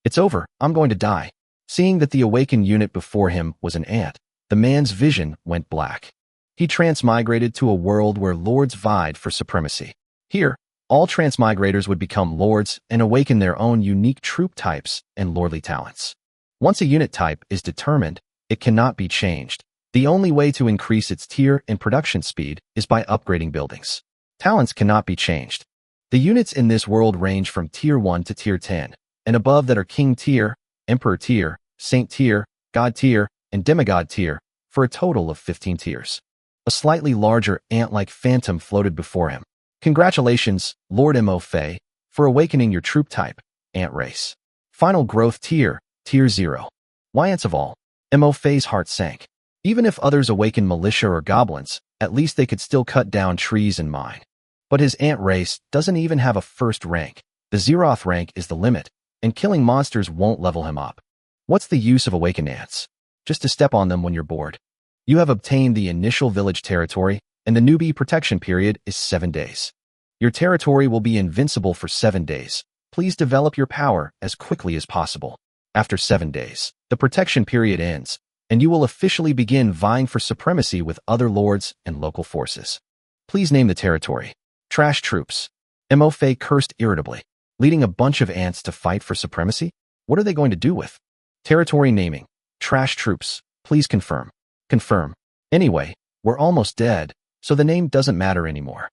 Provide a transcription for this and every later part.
It's over, I'm going to die. Seeing that the awakened unit before him was an ant, the man's vision went black. He transmigrated to a world where lords vied for supremacy. Here, all transmigrators would become lords and awaken their own unique troop types and lordly talents. Once a unit type is determined, it cannot be changed. The only way to increase its tier and production speed is by upgrading buildings. Talents cannot be changed. The units in this world range from Tier 1 to Tier 10, and above that are King Tier, Emperor Tier, Saint Tier, God Tier, and Demigod Tier, for a total of 15 tiers. A slightly larger ant-like phantom floated before him. Congratulations, Lord Mo Fei, for awakening your troop type, ant race. Final growth tier, Tier 0. Why ants of all? Mo Fei's heart sank. Even if others awakened militia or goblins, at least they could still cut down trees and mine. But his ant race doesn't even have a first rank. The zeroth rank is the limit, and killing monsters won't level him up. What's the use of awakened ants? Just to step on them when you're bored. You have obtained the initial village territory, and the newbie protection period is 7 days. Your territory will be invincible for 7 days. Please develop your power as quickly as possible. After 7 days, the protection period ends, and you will officially begin vying for supremacy with other lords and local forces. Please name the territory. Trash troops. Mo Fei cursed irritably. Leading a bunch of ants to fight for supremacy? What are they going to do with? Territory naming. Trash troops. Please confirm. Confirm. Anyway, we're almost dead, so the name doesn't matter anymore.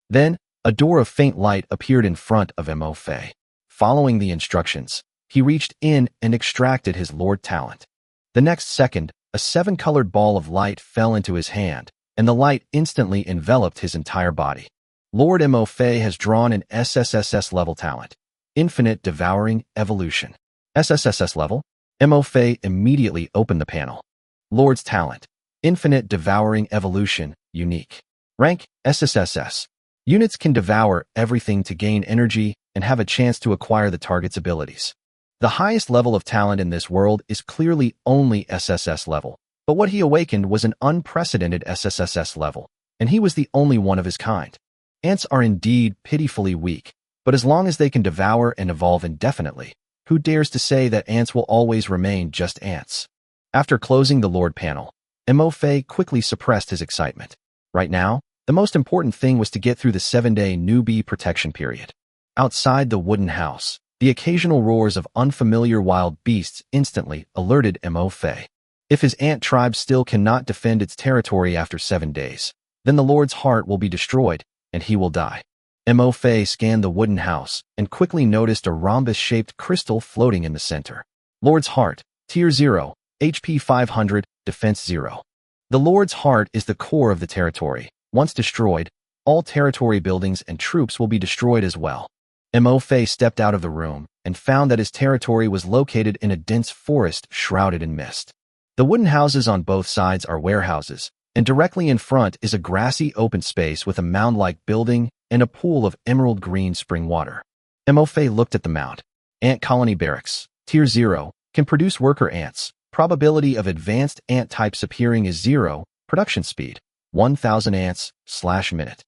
Then, a door of faint light appeared in front of Mo Fei. Following the instructions, he reached in and extracted his lord talent. The next second, a 7-colored ball of light fell into his hand, and the light instantly enveloped his entire body. Lord Mo Fei has drawn an SSSS level talent. Infinite Devouring Evolution. SSSS level? Mo Fei immediately opened the panel. Lord's Talent. Infinite Devouring Evolution. Unique. Rank, SSSS. Units can devour everything to gain energy and have a chance to acquire the target's abilities. The highest level of talent in this world is clearly only SSS level, but what he awakened was an unprecedented SSSS level, and he was the only one of his kind. Ants are indeed pitifully weak, but as long as they can devour and evolve indefinitely, who dares to say that ants will always remain just ants? After closing the Lord panel, Mo Fei quickly suppressed his excitement. Right now, the most important thing was to get through the 7-day newbie protection period. Outside the wooden house, the occasional roars of unfamiliar wild beasts instantly alerted Mo Fei. If his ant tribe still cannot defend its territory after 7 days, then the Lord's heart will be destroyed, and he will die. Mo Fei scanned the wooden house and quickly noticed a rhombus-shaped crystal floating in the center. Lord's Heart, Tier 0, HP 500, Defense 0. The Lord's Heart is the core of the territory. Once destroyed, all territory buildings and troops will be destroyed as well. Mo Fei stepped out of the room and found that his territory was located in a dense forest shrouded in mist. The wooden houses on both sides are warehouses, and directly in front is a grassy open space with a mound-like building and a pool of emerald green spring water. Mo Fei looked at the mound. Ant Colony Barracks, Tier 0, can produce worker ants. Probability of advanced ant types appearing is 0. Production speed, 1,000 ants/minute.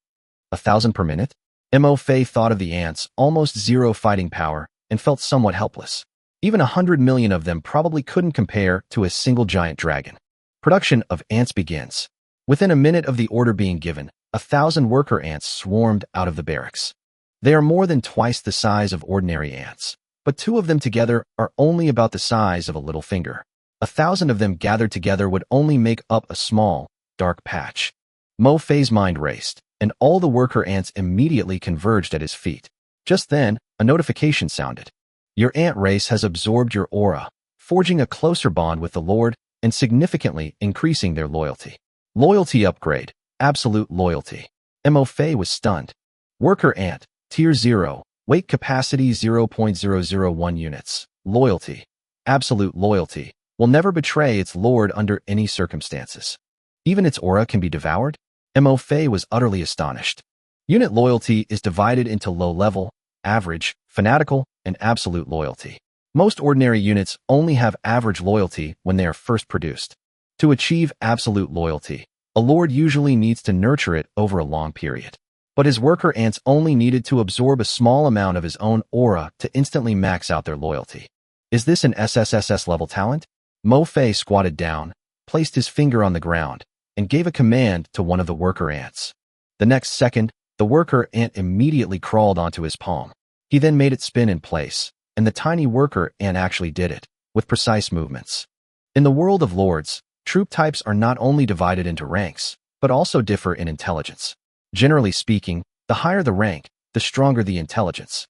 1,000 per minute? Mo Fei thought of the ants, almost 0 fighting power, and felt somewhat helpless. Even 100 million of them probably couldn't compare to a single giant dragon. Production of ants begins. Within a minute of the order being given, 1,000 worker ants swarmed out of the barracks. They are more than twice the size of ordinary ants, but 2 of them together are only about the size of a little finger. 1,000 of them gathered together would only make up a small, dark patch. Mo Fei's mind raced, and all the worker ants immediately converged at his feet. Just then, a notification sounded. Your ant race has absorbed your aura, forging a closer bond with the Lord and significantly increasing their loyalty. Loyalty upgrade, absolute loyalty. Mo Fei was stunned. Worker ant, Tier 0, weight capacity 0.001 units. Loyalty, absolute loyalty, will never betray its lord under any circumstances. Even its aura can be devoured? Mo Fei was utterly astonished. Unit loyalty is divided into low-level, average, fanatical, and absolute loyalty. Most ordinary units only have average loyalty when they are first produced. To achieve absolute loyalty, a lord usually needs to nurture it over a long period. But his worker ants only needed to absorb a small amount of his own aura to instantly max out their loyalty. Is this an SSSS level talent? Mo Fei squatted down, placed his finger on the ground, and gave a command to one of the worker ants. The next second, the worker ant immediately crawled onto his palm. He then made it spin in place, and the tiny worker ant actually did it, with precise movements. In the world of lords, troop types are not only divided into ranks, but also differ in intelligence. Generally speaking, the higher the rank, the stronger the intelligence.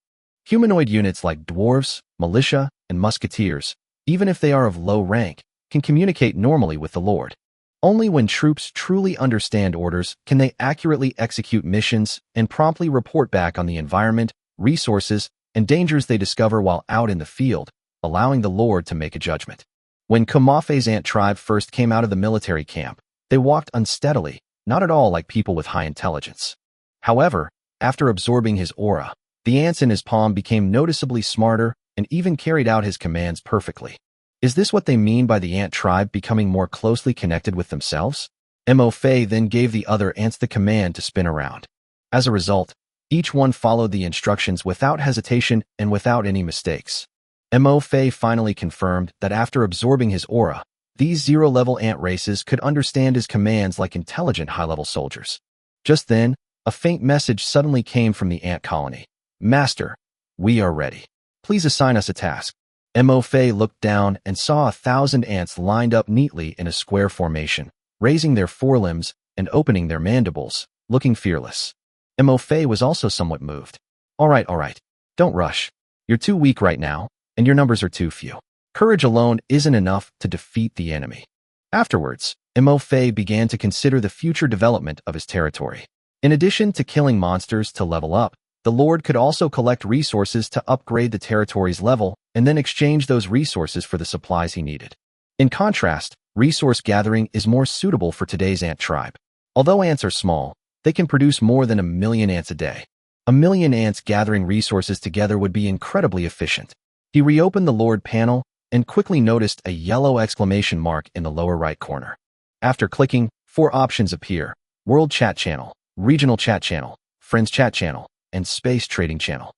Humanoid units like dwarves, militia, and musketeers, even if they are of low rank, can communicate normally with the lord. Only when troops truly understand orders can they accurately execute missions and promptly report back on the environment, resources, and dangers they discover while out in the field, allowing the lord to make a judgment. When Kamafe's ant tribe first came out of the military camp, they walked unsteadily, not at all like people with high intelligence. However, after absorbing his aura, the ants in his palm became noticeably smarter and even carried out his commands perfectly. Is this what they mean by the ant tribe becoming more closely connected with themselves? Mo Fei then gave the other ants the command to spin around. As a result, each one followed the instructions without hesitation and without any mistakes. Mo Fei finally confirmed that after absorbing his aura, these zero-level ant races could understand his commands like intelligent high-level soldiers. Just then, a faint message suddenly came from the ant colony. Master, we are ready. Please assign us a task. Mo Fei looked down and saw 1,000 ants lined up neatly in a square formation, raising their forelimbs and opening their mandibles, looking fearless. Mo Fei was also somewhat moved. All right, don't rush. You're too weak right now, and your numbers are too few. Courage alone isn't enough to defeat the enemy. Afterwards, Mo Fei began to consider the future development of his territory. In addition to killing monsters to level up, the Lord could also collect resources to upgrade the territory's level and then exchange those resources for the supplies he needed. In contrast, resource gathering is more suitable for today's ant tribe. Although ants are small, they can produce more than 1 million ants a day. 1 million ants gathering resources together would be incredibly efficient. He reopened the Lord panel and quickly noticed a yellow exclamation mark in the lower right corner. After clicking, 4 options appear: World Chat Channel, Regional Chat Channel, Friends Chat Channel, and Space Trading Channel.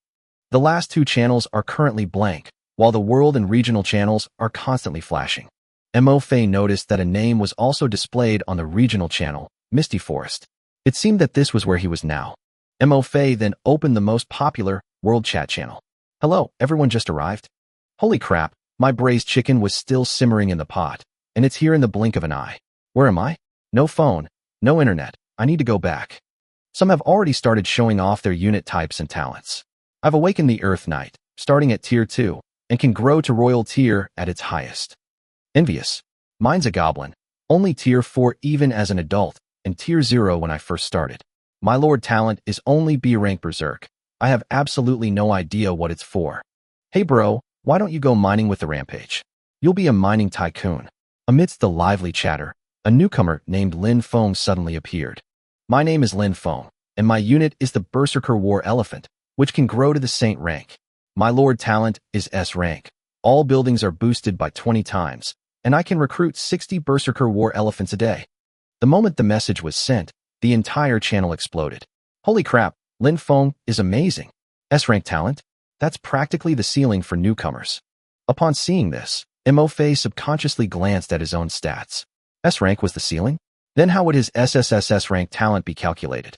The last 2 channels are currently blank, while the World and Regional channels are constantly flashing. Mo Fei noticed that a name was also displayed on the Regional channel, Misty Forest. It seemed that this was where he was now. Mo Fei then opened the most popular World Chat Channel. Hello, everyone just arrived? Holy crap, my braised chicken was still simmering in the pot, and it's here in the blink of an eye. Where am I? No phone, no internet. I need to go back. Some have already started showing off their unit types and talents. I've awakened the Earth Knight, starting at Tier 2, and can grow to Royal Tier at its highest. Envious. Mine's a goblin, only Tier 4 even as an adult, and Tier 0 when I first started. My Lord talent is only B rank Berserk. I have absolutely no idea what it's for. Hey bro, why don't you go mining with the Rampage? You'll be a mining tycoon. Amidst the lively chatter, a newcomer named Lin Feng suddenly appeared. My name is Lin Feng, and my unit is the Berserker War Elephant, which can grow to the Saint rank. My Lord talent is S rank. All buildings are boosted by 20 times, and I can recruit 60 Berserker War Elephants a day. The moment the message was sent, the entire channel exploded. Holy crap, Lin Feng is amazing. S rank talent? That's practically the ceiling for newcomers. Upon seeing this, Mo Fei subconsciously glanced at his own stats. S rank was the ceiling? Then how would his SSSS-Rank talent be calculated?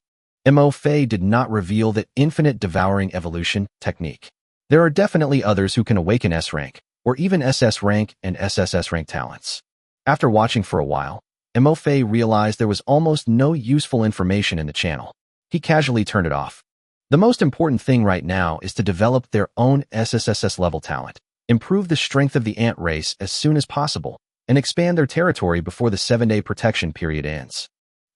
Mo Fei did not reveal the infinite devouring evolution technique. There are definitely others who can awaken S-Rank, or even SS-Rank and SSS-Rank talents. After watching for a while, Mo Fei realized there was almost no useful information in the channel. He casually turned it off. The most important thing right now is to develop their own SSSS level talent, improve the strength of the ant race as soon as possible, and expand their territory before the 7-day protection period ends.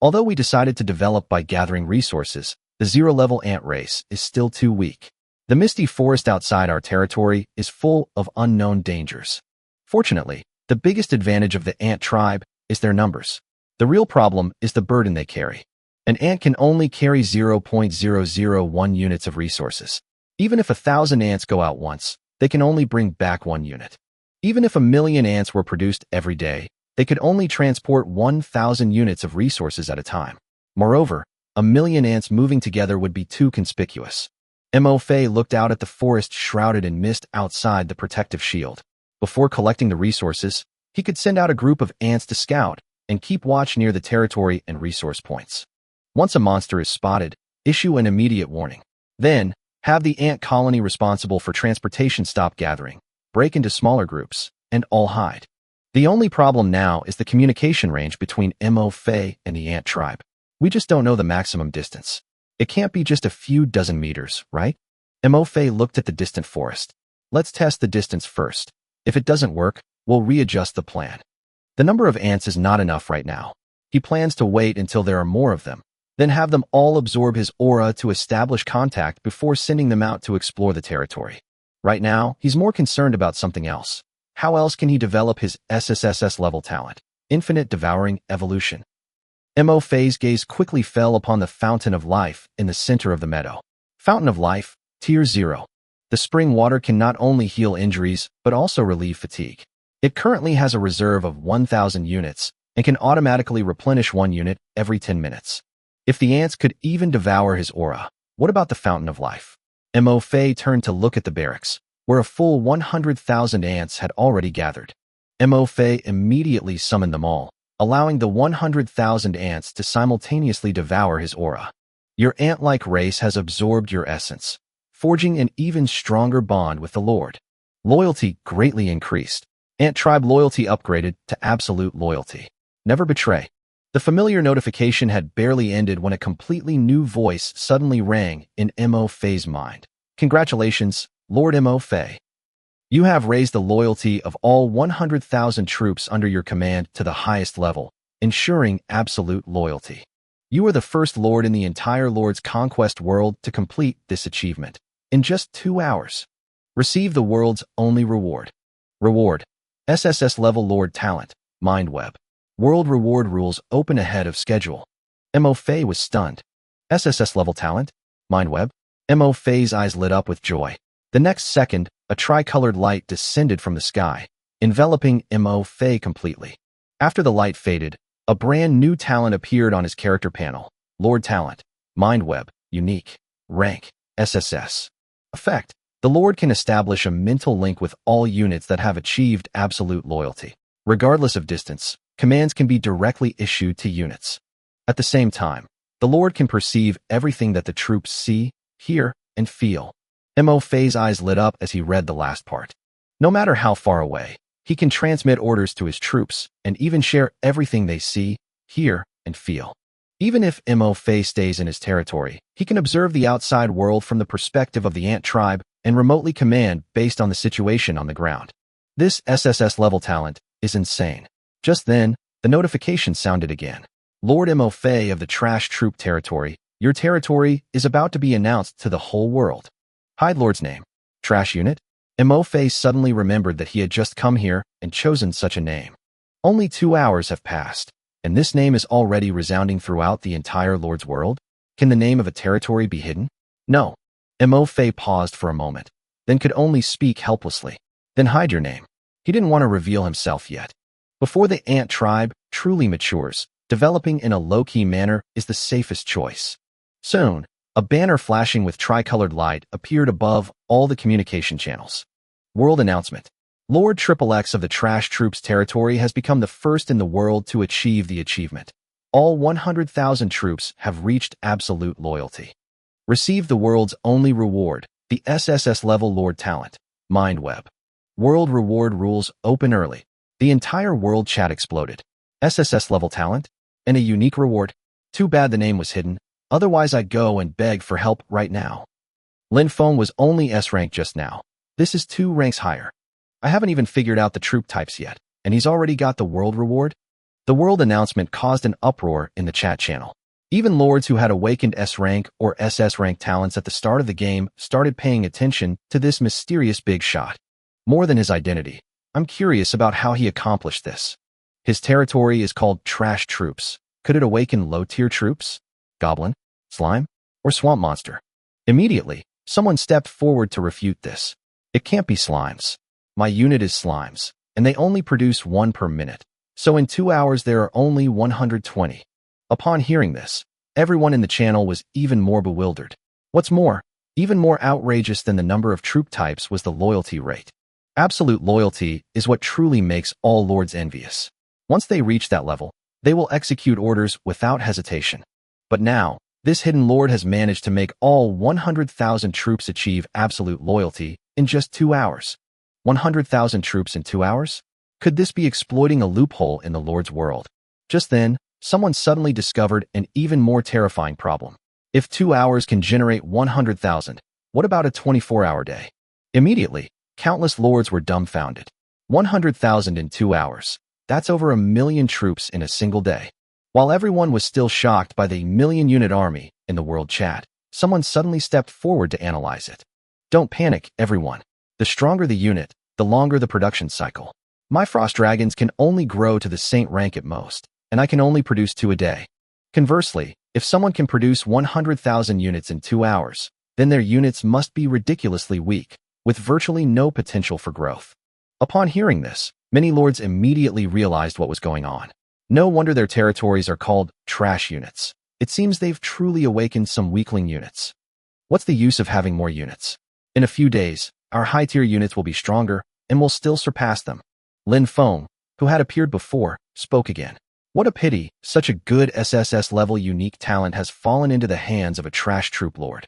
Although we decided to develop by gathering resources, the 0-level ant race is still too weak. The misty forest outside our territory is full of unknown dangers. Fortunately, the biggest advantage of the ant tribe is their numbers. The real problem is the burden they carry. An ant can only carry 0.001 units of resources. Even if 1,000 ants go out once, they can only bring back 1 unit. Even if 1 million ants were produced every day, they could only transport 1,000 units of resources at a time. Moreover, 1 million ants moving together would be too conspicuous. Mo Fei looked out at the forest shrouded in mist outside the protective shield. Before collecting the resources, he could send out a group of ants to scout and keep watch near the territory and resource points. Once a monster is spotted, issue an immediate warning. Then, have the ant colony responsible for transportation stop gathering, break into smaller groups, and all hide. The only problem now is the communication range between Mo-Fei and the ant tribe. We just don't know the maximum distance. It can't be just a few dozen meters, right? Mo-Fei looked at the distant forest. Let's test the distance first. If it doesn't work, we'll readjust the plan. The number of ants is not enough right now. He plans to wait until there are more of them, then have them all absorb his aura to establish contact before sending them out to explore the territory. Right now, he's more concerned about something else. How else can he develop his SSSS level talent? Infinite Devouring Evolution. Mo-Fei's gaze quickly fell upon the Fountain of Life in the center of the meadow. Fountain of Life, Tier 0. The spring water can not only heal injuries, but also relieve fatigue. It currently has a reserve of 1,000 units and can automatically replenish 1 unit every 10 minutes. If the ants could even devour his aura, what about the Fountain of Life? Mo-Fei turned to look at the barracks, where a full 100,000 ants had already gathered. Mo-Fei immediately summoned them all, allowing the 100,000 ants to simultaneously devour his aura. Your ant-like race has absorbed your essence, forging an even stronger bond with the Lord. Loyalty greatly increased. Ant tribe loyalty upgraded to absolute loyalty. Never betray. The familiar notification had barely ended when a completely new voice suddenly rang in Mo-Fei's mind. Congratulations, Lord Mo-Fei. You have raised the loyalty of all 100,000 troops under your command to the highest level, ensuring absolute loyalty. You are the first lord in the entire Lord's Conquest world to complete this achievement. In just 2 hours, receive the world's only reward. Reward: SSS level Lord Talent, Mind Web. World reward rules open ahead of schedule. Mo-Fei was stunned. SSS level talent? Mind Web? Mo-Fei's eyes lit up with joy. The next second, a tricolored light descended from the sky, enveloping Mo-Fei completely. After the light faded, a brand new talent appeared on his character panel. Lord Talent, Mind Web, Unique, Rank, SSS. Effect: the Lord can establish a mental link with all units that have achieved absolute loyalty. Regardless of distance, commands can be directly issued to units. At the same time, the Lord can perceive everything that the troops see, hear, and feel. Mo-Fei's eyes lit up as he read the last part. No matter how far away, he can transmit orders to his troops and even share everything they see, hear, and feel. Even if Mo-Fei stays in his territory, he can observe the outside world from the perspective of the ant tribe and remotely command based on the situation on the ground. This SSS level talent is insane. Just then, the notification sounded again. Lord Mo-Fei of the Trash Troop Territory, your territory is about to be announced to the whole world. Hide Lord's name. Trash Unit? Mo-Fei suddenly remembered that he had just come here and chosen such a name. Only 2 hours have passed, and this name is already resounding throughout the entire Lord's world? Can the name of a territory be hidden? No. Mo-Fei paused for a moment, then could only speak helplessly. Then hide your name. He didn't want to reveal himself yet. Before the ant tribe truly matures, developing in a low-key manner is the safest choice. Soon, a banner flashing with tricolored light appeared above all the communication channels. World announcement. Lord XXX of the Trash Troops Territory has become the first in the world to achieve the achievement. All 100,000 troops have reached absolute loyalty. Receive the world's only reward, the SSS level Lord Talent, Mind Web. World reward rules open early. The entire world chat exploded. SSS level talent? And a unique reward? Too bad the name was hidden. Otherwise I'd go and beg for help right now. Lin Feng was only S rank just now. This is 2 ranks higher. I haven't even figured out the troop types yet, and he's already got the world reward? The world announcement caused an uproar in the chat channel. Even lords who had awakened S rank or SS rank talents at the start of the game started paying attention to this mysterious big shot. More than his identity, I'm curious about how he accomplished this. His territory is called Trash Troops. Could it awaken low-tier troops? Goblin? Slime? Or swamp monster? Immediately, someone stepped forward to refute this. It can't be slimes. My unit is slimes, and they only produce 1 per minute. So in 2 hours there are only 120. Upon hearing this, everyone in the channel was even more bewildered. What's more, even more outrageous than the number of troop types was the loyalty rate. Absolute loyalty is what truly makes all lords envious. Once they reach that level, they will execute orders without hesitation. But now, this hidden lord has managed to make all 100,000 troops achieve absolute loyalty in just 2 hours. 100,000 troops in 2 hours? Could this be exploiting a loophole in the lord's world? Just then, someone suddenly discovered an even more terrifying problem. If 2 hours can generate 100,000, what about a 24-hour day? Immediately, countless lords were dumbfounded. 100,000 in 2 hours. That's over 1,000,000 troops in a single day. While everyone was still shocked by the million-unit army in the world chat, someone suddenly stepped forward to analyze it. Don't panic, everyone. The stronger the unit, the longer the production cycle. My frost dragons can only grow to the saint rank at most, and I can only produce 2 a day. Conversely, if someone can produce 100,000 units in 2 hours, then their units must be ridiculously weak, with virtually no potential for growth. Upon hearing this, many lords immediately realized what was going on. No wonder their territories are called trash units. It seems they've truly awakened some weakling units. What's the use of having more units? In a few days, our high-tier units will be stronger and will still surpass them. Lin Feng, who had appeared before, spoke again. What a pity, such a good SSS-level unique talent has fallen into the hands of a trash troop lord.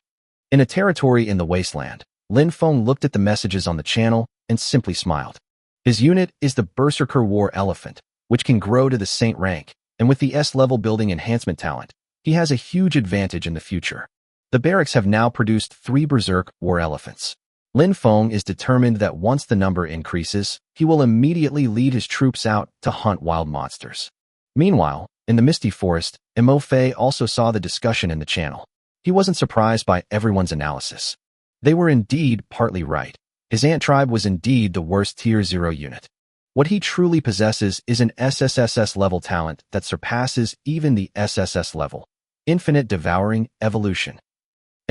In a territory in the wasteland, Lin Feng looked at the messages on the channel and simply smiled. His unit is the Berserker War Elephant, which can grow to the Saint rank, and with the S-level building enhancement talent, he has a huge advantage in the future. The barracks have now produced 3 Berserk War Elephants. Lin Feng is determined that once the number increases, he will immediately lead his troops out to hunt wild monsters. Meanwhile, in the Misty Forest, Mo Fei also saw the discussion in the channel. He wasn't surprised by everyone's analysis. They were indeed partly right. His ant tribe was indeed the worst Tier 0 unit. What he truly possesses is an SSSS-level talent that surpasses even the SSS level. Infinite Devouring Evolution.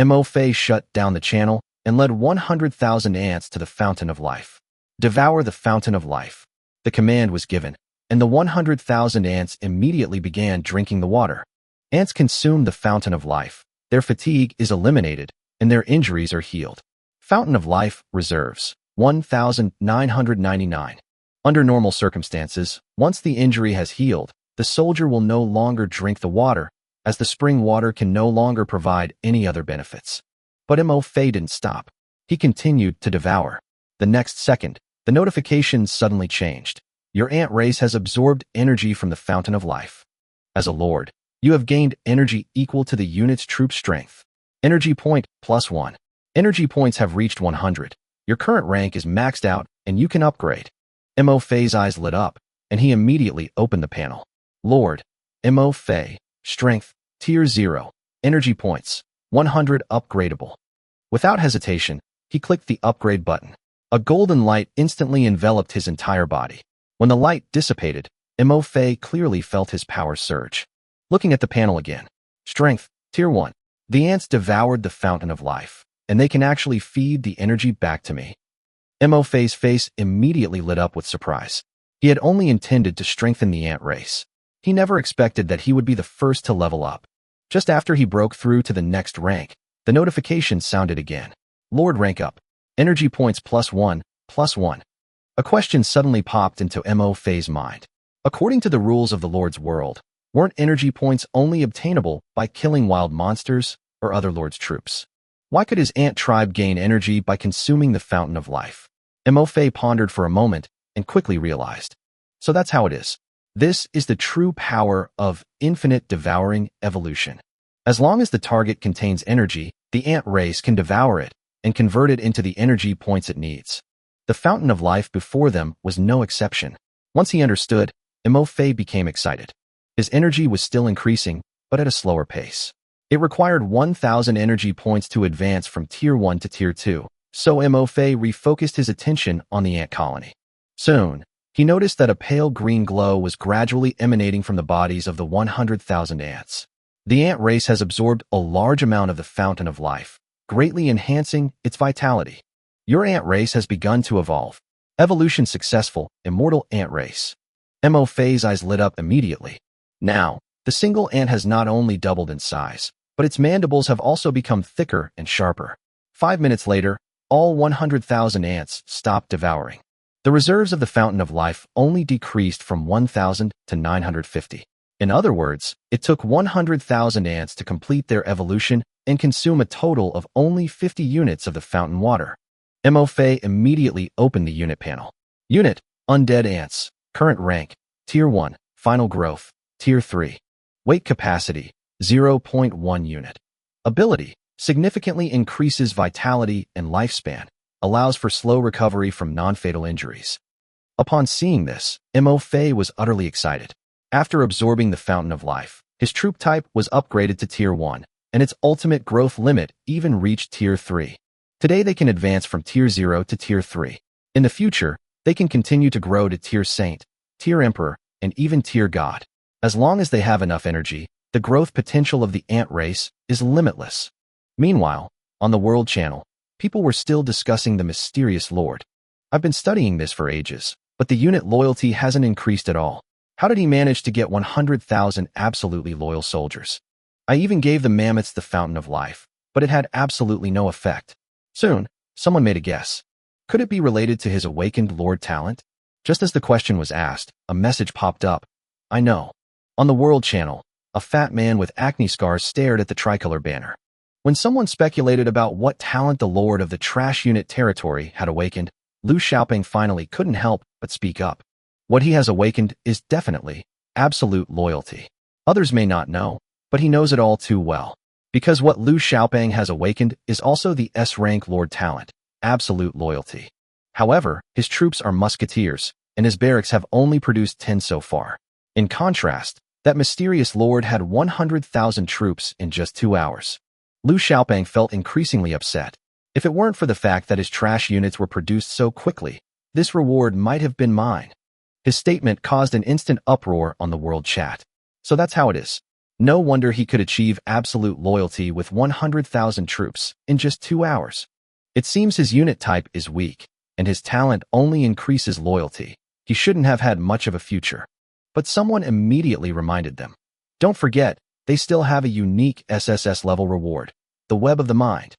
Mo Fei shut down the channel and led 100,000 ants to the Fountain of Life. Devour the Fountain of Life. The command was given, and the 100,000 ants immediately began drinking the water. Ants consume the Fountain of Life. Their fatigue is eliminated, and their injuries are healed. Fountain of Life Reserves, 1,999. Under normal circumstances, once the injury has healed, the soldier will no longer drink the water, as the spring water can no longer provide any other benefits. But Mo Fei didn't stop. He continued to devour. The next second, the notification suddenly changed. Your ant race has absorbed energy from the Fountain of Life. As a lord, you have gained energy equal to the unit's troop strength. Energy point +1. Energy points have reached 100. Your current rank is maxed out, and you can upgrade. Mo Fei's eyes lit up, and he immediately opened the panel. Lord, Mo Fei, Strength, Tier 0, Energy points, 100 upgradable. Without hesitation, he clicked the upgrade button. A golden light instantly enveloped his entire body. When the light dissipated, Mo Fei clearly felt his power surge. Looking at the panel again. Strength, Tier 1. The ants devoured the Fountain of Life, and they can actually feed the energy back to me. Mo Fei's face immediately lit up with surprise. He had only intended to strengthen the ant race. He never expected that he would be the first to level up. Just after he broke through to the next rank, the notification sounded again. Lord rank up. Energy points +1, +1. A question suddenly popped into Mo Fei's mind. According to the rules of the Lord's world, weren't energy points only obtainable by killing wild monsters or other Lord's troops? Why could his ant tribe gain energy by consuming the Fountain of Life? Mo Fei pondered for a moment and quickly realized. So that's how it is. This is the true power of infinite devouring evolution. As long as the target contains energy, the ant race can devour it and convert it into the energy points it needs. The Fountain of Life before them was no exception. Once he understood, Mo Fei became excited. His energy was still increasing, but at a slower pace. It required 1,000 energy points to advance from Tier 1 to Tier 2, so Mo Fei refocused his attention on the ant colony. Soon, he noticed that a pale green glow was gradually emanating from the bodies of the 100,000 ants. The ant race has absorbed a large amount of the Fountain of Life, greatly enhancing its vitality. Your ant race has begun to evolve. Evolution successful, immortal ant race. Mo Fei's eyes lit up immediately. Now, the single ant has not only doubled in size, but its mandibles have also become thicker and sharper. 5 minutes later, all 100,000 ants stopped devouring. The reserves of the Fountain of Life only decreased from 1,000 to 950. In other words, it took 100,000 ants to complete their evolution and consume a total of only 50 units of the fountain water. Mo-Fei immediately opened the unit panel. Unit, Undead Ants, Current Rank, Tier 1, Final Growth, Tier 3. Weight Capacity, 0.1 unit. Ability, significantly increases vitality and lifespan, allows for slow recovery from non-fatal injuries. Upon seeing this, Mo-Fei was utterly excited. After absorbing the Fountain of Life, his troop type was upgraded to Tier 1, and its ultimate growth limit even reached Tier 3. Today they can advance from Tier 0 to Tier 3. In the future, they can continue to grow to Tier Saint, Tier Emperor, and even Tier God. As long as they have enough energy, the growth potential of the ant race is limitless. Meanwhile, on the World Channel, people were still discussing the mysterious Lord. I've been studying this for ages, but the unit loyalty hasn't increased at all. How did he manage to get 100,000 absolutely loyal soldiers? I even gave the mammoths the Fountain of Life, but it had absolutely no effect. Soon, someone made a guess. Could it be related to his awakened Lord talent? Just as the question was asked, a message popped up. I know. On the World Channel, a fat man with acne scars stared at the tricolor banner. When someone speculated about what talent the Lord of the Trash Unit territory had awakened, Liu Xiaoping finally couldn't help but speak up. What he has awakened is definitely absolute loyalty. Others may not know, but he knows it all too well. Because what Liu Xiaoping has awakened is also the S-Rank Lord talent, absolute loyalty. However, his troops are musketeers, and his barracks have only produced 10 so far. In contrast, that mysterious Lord had 100,000 troops in just 2 hours. Liu Xiaoping felt increasingly upset. If it weren't for the fact that his trash units were produced so quickly, this reward might have been mine. His statement caused an instant uproar on the world chat. So that's how it is. No wonder he could achieve absolute loyalty with 100,000 troops in just 2 hours. It seems his unit type is weak, and his talent only increases loyalty. He shouldn't have had much of a future. But someone immediately reminded them. Don't forget, they still have a unique SSS level reward, the Web of the Mind.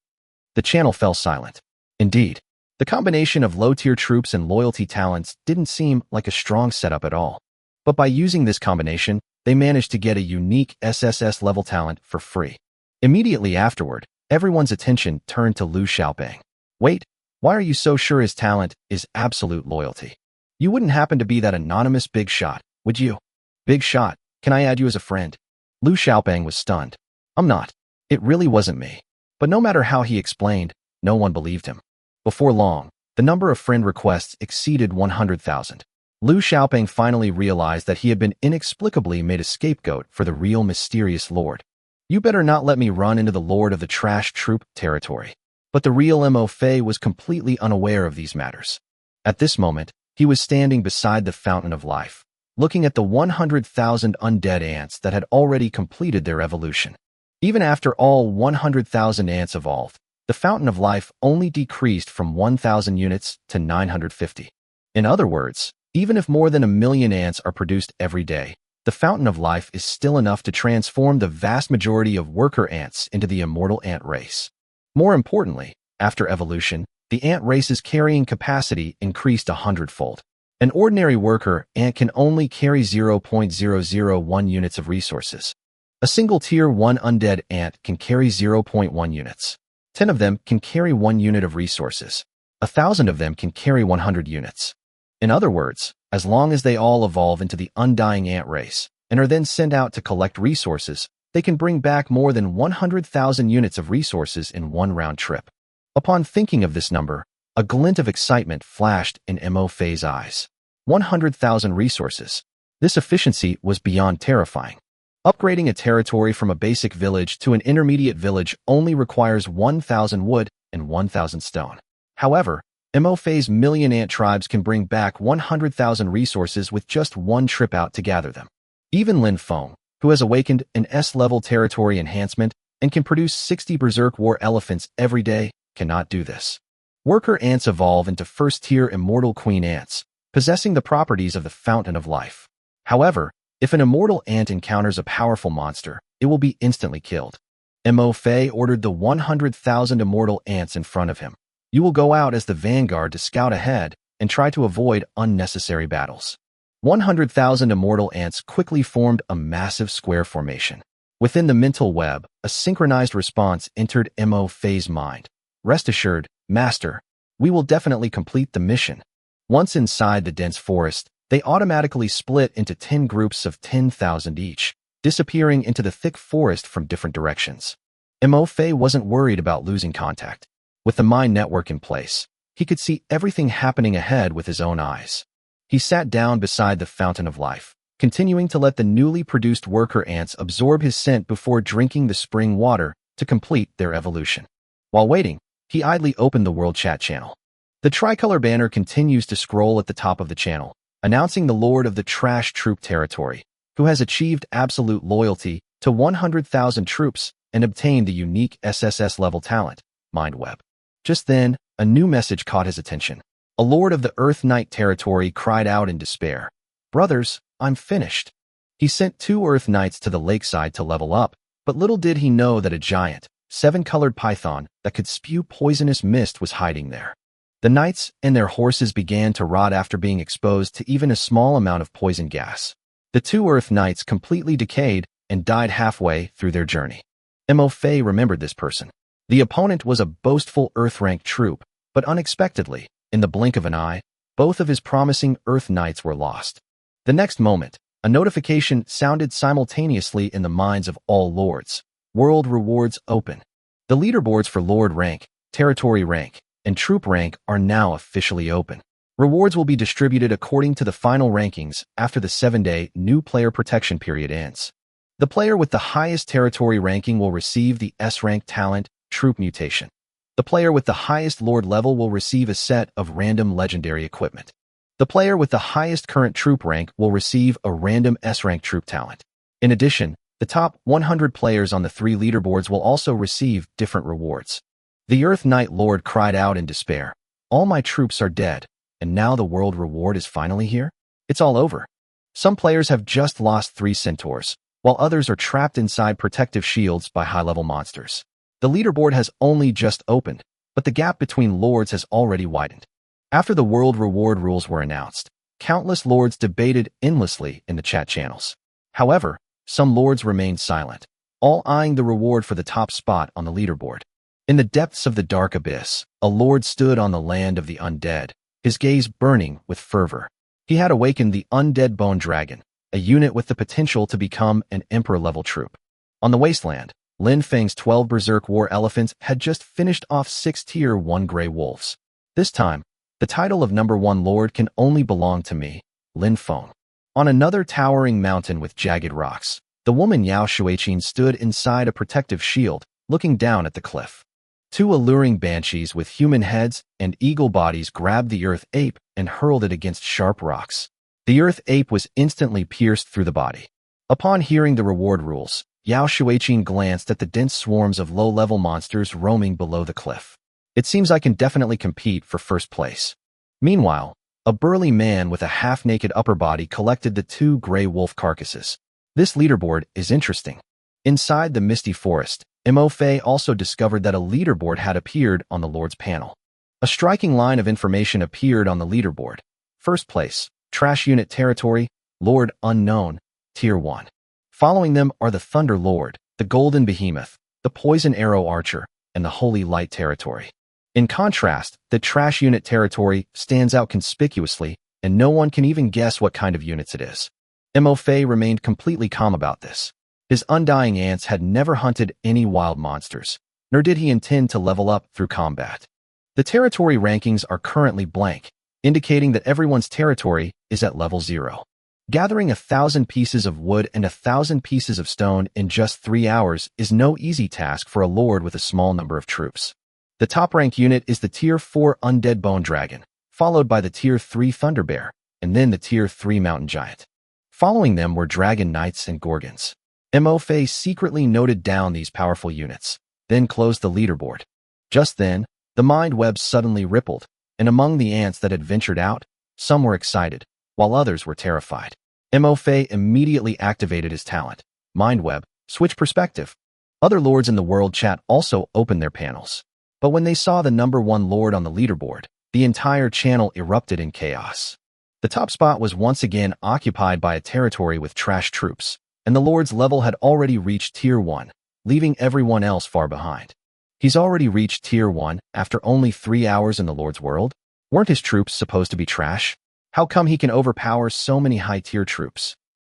The channel fell silent. Indeed, the combination of low-tier troops and loyalty talents didn't seem like a strong setup at all. But by using this combination, they managed to get a unique SSS level talent for free. Immediately afterward, everyone's attention turned to Liu Xiaoping. Wait, why are you so sure his talent is absolute loyalty? You wouldn't happen to be that anonymous big shot, would you? Big shot, can I add you as a friend? Liu Xiaoping was stunned. I'm not. It really wasn't me. But no matter how he explained, no one believed him. Before long, the number of friend requests exceeded 100,000. Liu Xiaoping finally realized that he had been inexplicably made a scapegoat for the real mysterious Lord. You better not let me run into the Lord of the Trash Troop territory. But the real Mo-Fei was completely unaware of these matters. At this moment, he was standing beside the Fountain of Life, looking at the 100,000 undead ants that had already completed their evolution. Even after all 100,000 ants evolved, the Fountain of Life only decreased from 1,000 units to 950. In other words, even if more than 1 million ants are produced every day, the Fountain of Life is still enough to transform the vast majority of worker ants into the immortal ant race. More importantly, after evolution, the ant race's carrying capacity increased 100-fold. An ordinary worker ant can only carry 0.001 units of resources. A single Tier 1 undead ant can carry 0.1 units. 10 of them can carry 1 unit of resources. 1,000 of them can carry 100 units. In other words, as long as they all evolve into the undying ant race and are then sent out to collect resources, they can bring back more than 100,000 units of resources in one round trip. Upon thinking of this number, a glint of excitement flashed in Mo-Fei's eyes. 100,000 resources. This efficiency was beyond terrifying. Upgrading a territory from a basic village to an intermediate village only requires 1,000 wood and 1,000 stone. However, Mo-Fei's million ant tribes can bring back 100,000 resources with just one trip out to gather them. Even Lin Feng, who has awakened an S-level territory enhancement and can produce 60 Berserk War elephants every day, cannot do this. Worker ants evolve into first-tier immortal queen ants, possessing the properties of the Fountain of Life. However, if an immortal ant encounters a powerful monster, it will be instantly killed. Mo-Fei ordered the 100,000 immortal ants in front of him. You will go out as the vanguard to scout ahead and try to avoid unnecessary battles. 100,000 immortal ants quickly formed a massive square formation. Within the mental web, a synchronized response entered Mo Fei's mind. Rest assured, Master, we will definitely complete the mission. Once inside the dense forest, they automatically split into 10 groups of 10,000 each, disappearing into the thick forest from different directions. Mo Fei wasn't worried about losing contact. With the mind network in place, he could see everything happening ahead with his own eyes. He sat down beside the fountain of life, continuing to let the newly produced worker ants absorb his scent before drinking the spring water to complete their evolution. While waiting, he idly opened the World Chat channel. The tricolor banner continues to scroll at the top of the channel, announcing the Lord of the Trash Troop Territory, who has achieved absolute loyalty to 100,000 troops and obtained the unique SSS level talent, Mind Web. Just then, a new message caught his attention. A Lord of the Earth Knight Territory cried out in despair. Brothers, I'm finished. He sent 2 Earth Knights to the lakeside to level up, but little did he know that a giant, 7-colored python that could spew poisonous mist was hiding there. The knights and their horses began to rot after being exposed to even a small amount of poison gas. The 2 Earth Knights completely decayed and died halfway through their journey. Mo Fei remembered this person. The opponent was a boastful Earth-rank troop, but unexpectedly, in the blink of an eye, both of his promising Earth Knights were lost. The next moment, a notification sounded simultaneously in the minds of all lords. World rewards open. The leaderboards for Lord rank, Territory rank, and Troop rank are now officially open. Rewards will be distributed according to the final rankings after the 7-day new player protection period ends. The player with the highest territory ranking will receive the S-rank talent, Troop Mutation. The player with the highest Lord level will receive a set of random legendary equipment. The player with the highest current troop rank will receive a random S-rank troop talent. In addition, the top 100 players on the 3 leaderboards will also receive different rewards. The Earth Knight Lord cried out in despair. All my troops are dead, and now the world reward is finally here? It's all over. Some players have just lost 3 centaurs, while others are trapped inside protective shields by high-level monsters. The leaderboard has only just opened, but the gap between lords has already widened. After the world reward rules were announced, countless lords debated endlessly in the chat channels. However, some lords remained silent, all eyeing the reward for the top spot on the leaderboard. In the depths of the dark abyss, a lord stood on the land of the undead, his gaze burning with fervor. He had awakened the Undead Bone Dragon, a unit with the potential to become an Emperor-level troop. On the wasteland, Lin Feng's 12 Berserk War Elephants had just finished off 6 Tier 1 Grey Wolves. This time, the title of number 1 Lord can only belong to me, Lin Feng. On another towering mountain with jagged rocks, the woman Yao Shuiqin stood inside a protective shield, looking down at the cliff. 2 alluring banshees with human heads and eagle bodies grabbed the Earth Ape and hurled it against sharp rocks. The Earth Ape was instantly pierced through the body. Upon hearing the reward rules, Yao Shuiqin glanced at the dense swarms of low-level monsters roaming below the cliff. It seems I can definitely compete for first place. Meanwhile, a burly man with a half-naked upper body collected the 2 gray wolf carcasses. This leaderboard is interesting. Inside the misty forest, Mo Fei also discovered that a leaderboard had appeared on the Lord's panel. A striking line of information appeared on the leaderboard. First place, Trash Unit Territory, Lord Unknown, Tier 1. Following them are the Thunder Lord, the Golden Behemoth, the Poison Arrow Archer, and the Holy Light Territory. In contrast, the Trash Unit Territory stands out conspicuously, and no one can even guess what kind of units it is. Mo Fei remained completely calm about this. His undying ants had never hunted any wild monsters, nor did he intend to level up through combat. The territory rankings are currently blank, indicating that everyone's territory is at level 0. Gathering 1,000 pieces of wood and 1,000 pieces of stone in just 3 hours is no easy task for a lord with a small number of troops. The top rank unit is the Tier 4 Undead Bone Dragon, followed by the Tier 3 Thunder Bear, and then the Tier 3 Mountain Giant. Following them were Dragon Knights and Gorgons. Mo Fei secretly noted down these powerful units, then closed the leaderboard. Just then, the mind web suddenly rippled, and among the ants that had ventured out, some were excited, while others were terrified. Mo Fei immediately activated his talent, Mind Web, Switch Perspective. Other lords in the world chat also opened their panels. But when they saw the number 1 lord on the leaderboard, the entire channel erupted in chaos. The top spot was once again occupied by a territory with trash troops, and the Lord's level had already reached Tier 1, leaving everyone else far behind. He's already reached Tier 1 after only 3 hours in the Lord's world? Weren't his troops supposed to be trash? How come he can overpower so many high-tier troops?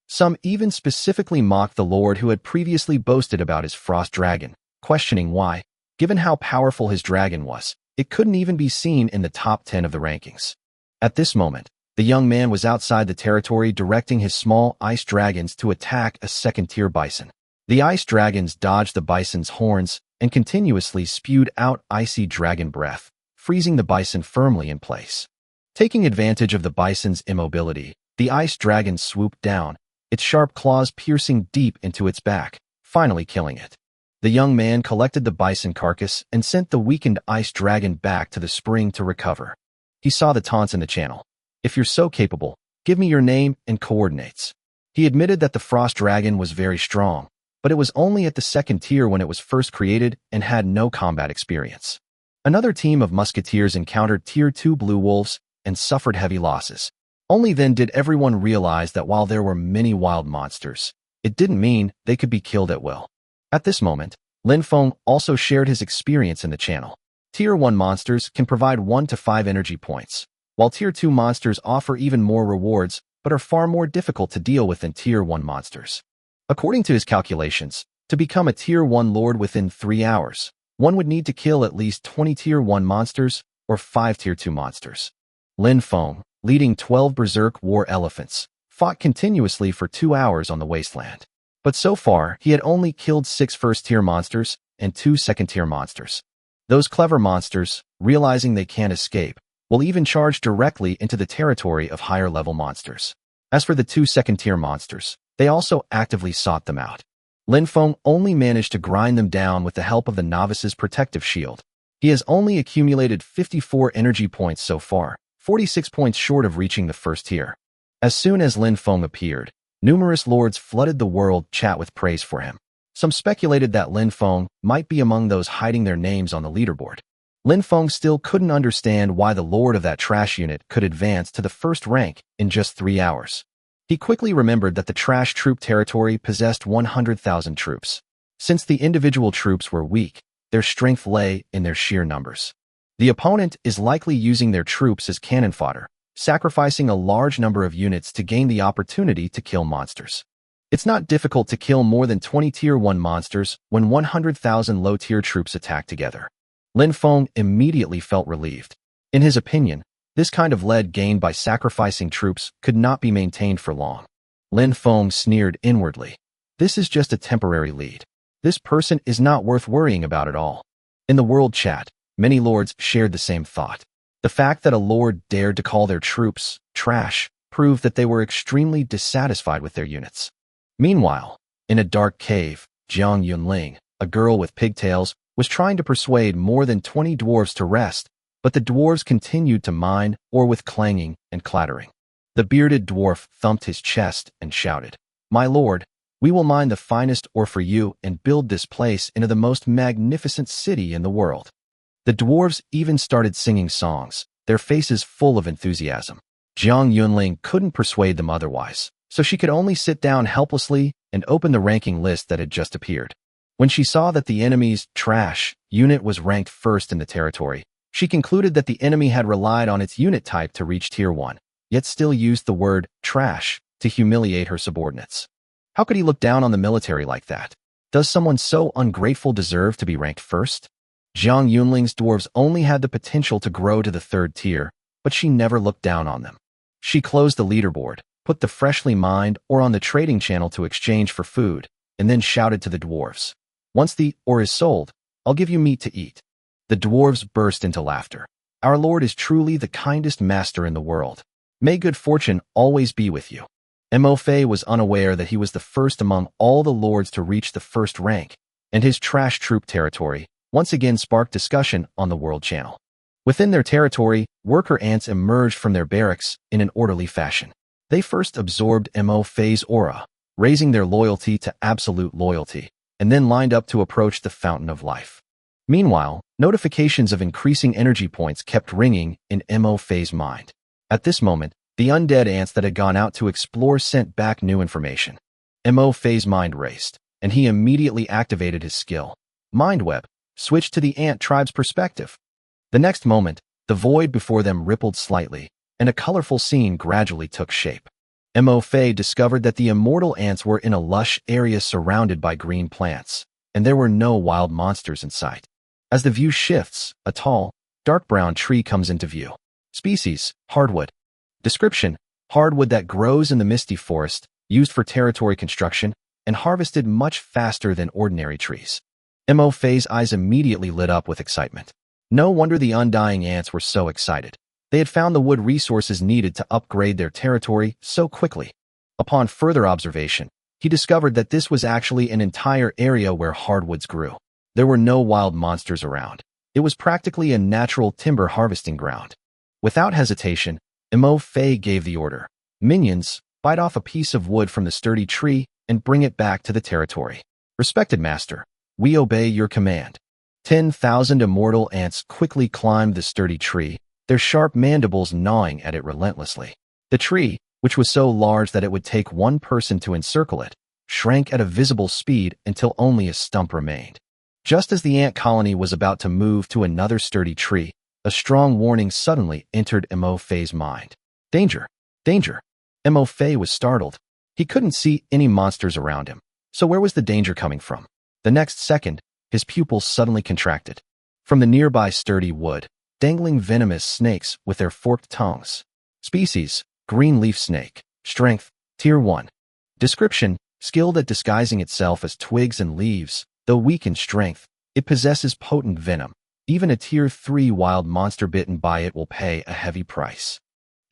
Some even specifically mocked the Lord who had previously boasted about his frost dragon, questioning why, given how powerful his dragon was, it couldn't even be seen in the top 10 of the rankings. At this moment, the young man was outside the territory directing his small ice dragons to attack a second-tier bison. The ice dragons dodged the bison's horns and continuously spewed out icy dragon breath, freezing the bison firmly in place. Taking advantage of the bison's immobility, the ice dragon swooped down, its sharp claws piercing deep into its back, finally killing it. The young man collected the bison carcass and sent the weakened ice dragon back to the spring to recover. He saw the taunts in the channel. "If you're so capable, give me your name and coordinates." He admitted that the frost dragon was very strong, but it was only at the second tier when it was first created and had no combat experience. Another team of musketeers encountered Tier 2 blue wolves and suffered heavy losses. Only then did everyone realize that while there were many wild monsters, it didn't mean they could be killed at will. At this moment, Lin Feng also shared his experience in the channel. Tier 1 monsters can provide 1 to 5 energy points, while Tier 2 monsters offer even more rewards but are far more difficult to deal with than Tier 1 monsters. According to his calculations, to become a Tier 1 Lord within 3 hours, one would need to kill at least 20 Tier 1 monsters or 5 Tier 2 monsters. Lin Feng, leading 12 berserk war elephants, fought continuously for 2 hours on the wasteland. But so far, he had only killed 6 first-tier monsters and 2 second-tier monsters. Those clever monsters, realizing they can't escape, will even charge directly into the territory of higher-level monsters. As for the 2 second-tier monsters, they also actively sought them out. Lin Feng only managed to grind them down with the help of the novice's protective shield. He has only accumulated 54 energy points so far, 46 points short of reaching the first tier. As soon as Lin Feng appeared, numerous lords flooded the world chat with praise for him. Some speculated that Lin Feng might be among those hiding their names on the leaderboard. Lin Feng still couldn't understand why the lord of that trash unit could advance to the first rank in just 3 hours. He quickly remembered that the trash troop territory possessed 100,000 troops. Since the individual troops were weak, their strength lay in their sheer numbers. The opponent is likely using their troops as cannon fodder, sacrificing a large number of units to gain the opportunity to kill monsters. It's not difficult to kill more than 20 Tier 1 monsters when 100,000 low-tier troops attack together. Lin Feng immediately felt relieved. In his opinion, this kind of lead gained by sacrificing troops could not be maintained for long. Lin Feng sneered inwardly. This is just a temporary lead. This person is not worth worrying about at all. In the world chat, many lords shared the same thought. The fact that a lord dared to call their troops trash proved that they were extremely dissatisfied with their units. Meanwhile, in a dark cave, Jiang Yunling, a girl with pigtails, was trying to persuade more than 20 dwarves to rest, but the dwarves continued to mine ore with clanging and clattering. The bearded dwarf thumped his chest and shouted, "My lord, we will mine the finest ore for you and build this place into the most magnificent city in the world." The dwarves even started singing songs, their faces full of enthusiasm. Jiang Yunling couldn't persuade them otherwise, so she could only sit down helplessly and open the ranking list that had just appeared. When she saw that the enemy's trash unit was ranked first in the territory, she concluded that the enemy had relied on its unit type to reach Tier 1, yet still used the word trash to humiliate her subordinates. How could he look down on the military like that? Does someone so ungrateful deserve to be ranked first? Jiang Yunling's dwarves only had the potential to grow to the 3rd tier, but she never looked down on them. She closed the leaderboard, put the freshly mined ore on the trading channel to exchange for food, and then shouted to the dwarves, "Once the ore is sold, I'll give you meat to eat." The dwarves burst into laughter. "Our lord is truly the kindest master in the world. May good fortune always be with you." Mo Fei was unaware that he was the first among all the lords to reach the first rank, and his trash troop territory once again sparked discussion on the world channel. Within their territory, worker ants emerged from their barracks in an orderly fashion. They first absorbed Mo Fei's aura, raising their loyalty to absolute loyalty, and then lined up to approach the fountain of life. Meanwhile, notifications of increasing energy points kept ringing in Mo Fei's mind. At this moment, the undead ants that had gone out to explore sent back new information. Mo Fei's mind raced, and he immediately activated his skill. Mind Web switched to the ant tribe's perspective. The next moment, the void before them rippled slightly, and a colorful scene gradually took shape. Mo Fei discovered that the immortal ants were in a lush area surrounded by green plants, and there were no wild monsters in sight. As the view shifts, a tall, dark brown tree comes into view. Species: hardwood. Description: hardwood that grows in the misty forest, used for territory construction, and harvested much faster than ordinary trees. Mo Fei's eyes immediately lit up with excitement. No wonder the undying ants were so excited. They had found the wood resources needed to upgrade their territory so quickly. Upon further observation, he discovered that this was actually an entire area where hardwoods grew. There were no wild monsters around. It was practically a natural timber harvesting ground. Without hesitation, Mo Fei gave the order. Minions, bite off a piece of wood from the sturdy tree and bring it back to the territory. Respected master, we obey your command. 10,000 immortal ants quickly climbed the sturdy tree, their sharp mandibles gnawing at it relentlessly. The tree, which was so large that it would take one person to encircle it, shrank at a visible speed until only a stump remained. Just as the ant colony was about to move to another sturdy tree, a strong warning suddenly entered Mo Fei's mind. Danger! Danger! Mo Fei was startled. He couldn't see any monsters around him. So where was the danger coming from? The next second, his pupils suddenly contracted. From the nearby sturdy wood, dangling venomous snakes with their forked tongues. Species: green leaf snake. Strength: Tier 1. Description: skilled at disguising itself as twigs and leaves. Though weak in strength, it possesses potent venom. Even a Tier 3 wild monster bitten by it will pay a heavy price.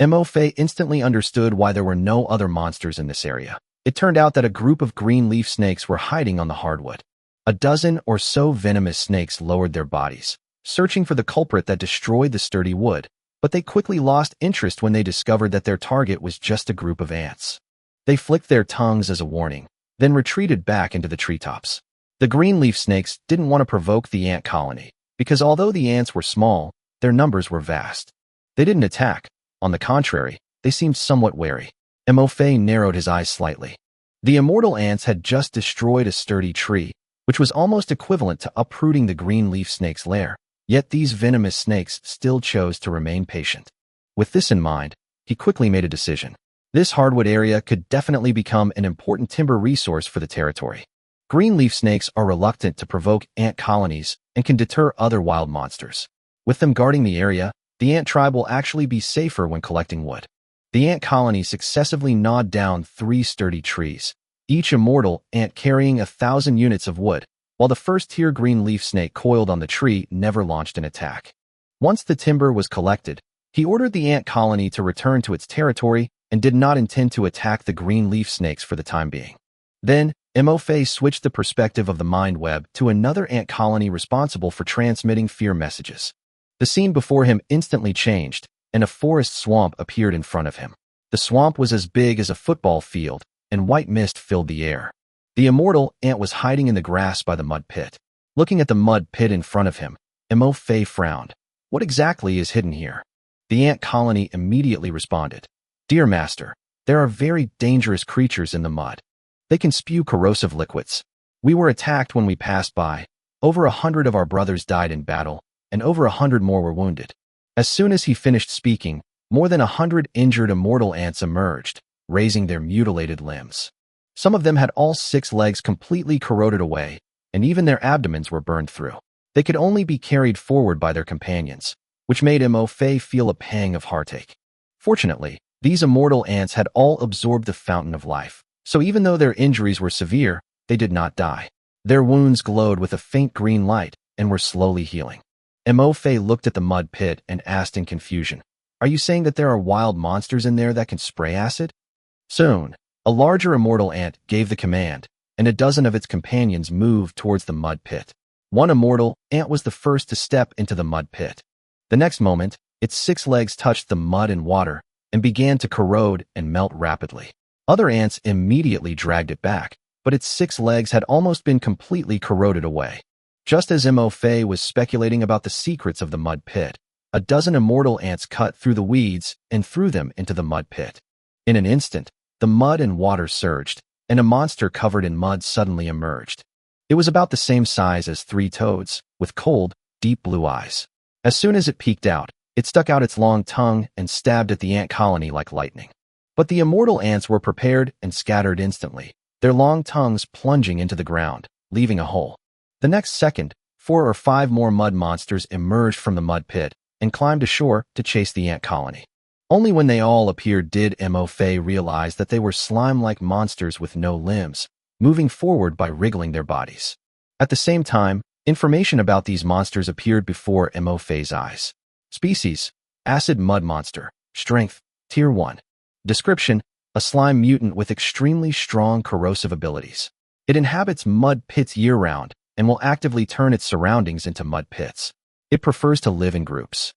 Mo Fei instantly understood why there were no other monsters in this area. It turned out that a group of green leaf snakes were hiding on the hardwood. A dozen or so venomous snakes lowered their bodies, searching for the culprit that destroyed the sturdy wood, but they quickly lost interest when they discovered that their target was just a group of ants. They flicked their tongues as a warning, then retreated back into the treetops. The green leaf snakes didn't want to provoke the ant colony, because although the ants were small, their numbers were vast. They didn't attack. On the contrary, they seemed somewhat wary. Mo Fei narrowed his eyes slightly. The immortal ants had just destroyed a sturdy tree, which was almost equivalent to uprooting the green leaf snake's lair, yet these venomous snakes still chose to remain patient. With this in mind, he quickly made a decision. This hardwood area could definitely become an important timber resource for the territory. Green leaf snakes are reluctant to provoke ant colonies and can deter other wild monsters. With them guarding the area, the ant tribe will actually be safer when collecting wood. The ant colony successively gnawed down 3 sturdy trees, each immortal ant carrying 1,000 units of wood, while the first-tier green leaf snake coiled on the tree never launched an attack. Once the timber was collected, he ordered the ant colony to return to its territory and did not intend to attack the green leaf snakes for the time being. Then, Mo Fei switched the perspective of the mind web to another ant colony responsible for transmitting fear messages. The scene before him instantly changed, and a forest swamp appeared in front of him. The swamp was as big as a football field, and white mist filled the air. The immortal ant was hiding in the grass by the mud pit. Looking at the mud pit in front of him, Mo Fei frowned. What exactly is hidden here? The ant colony immediately responded. Dear master, there are very dangerous creatures in the mud. They can spew corrosive liquids. We were attacked when we passed by. Over 100 of our brothers died in battle, and over 100 more were wounded. As soon as he finished speaking, more than 100 injured immortal ants emerged, raising their mutilated limbs. Some of them had all 6 legs completely corroded away, and even their abdomens were burned through. They could only be carried forward by their companions, which made Mo Fei feel a pang of heartache. Fortunately, these immortal ants had all absorbed the fountain of life, so even though their injuries were severe, they did not die. Their wounds glowed with a faint green light and were slowly healing. Mo Fei looked at the mud pit and asked in confusion, "Are you saying that there are wild monsters in there that can spray acid?" Soon, a larger immortal ant gave the command, and a dozen of its companions moved towards the mud pit. One immortal ant was the first to step into the mud pit. The next moment, its 6 legs touched the mud and water and began to corrode and melt rapidly. Other ants immediately dragged it back, but its 6 legs had almost been completely corroded away. Just as Mo Fei was speculating about the secrets of the mud pit, a dozen immortal ants cut through the weeds and threw them into the mud pit. In an instant, the mud and water surged, and a monster covered in mud suddenly emerged. It was about the same size as 3 toads, with cold, deep blue eyes. As soon as it peeked out, it stuck out its long tongue and stabbed at the ant colony like lightning. But the immortal ants were prepared and scattered instantly, their long tongues plunging into the ground, leaving a hole. The next second, 4 or 5 more mud monsters emerged from the mud pit and climbed ashore to chase the ant colony. Only when they all appeared did Mo Fei realize that they were slime-like monsters with no limbs, moving forward by wriggling their bodies. At the same time, information about these monsters appeared before Mo Fei's eyes. Species: Acid Mud Monster. Strength: Tier 1. Description: a slime mutant with extremely strong corrosive abilities. It inhabits mud pits year-round and will actively turn its surroundings into mud pits. It prefers to live in groups.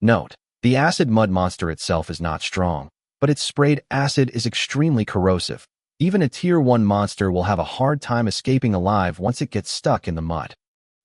Note: the acid mud monster itself is not strong, but its sprayed acid is extremely corrosive. Even a Tier 1 monster will have a hard time escaping alive once it gets stuck in the mud.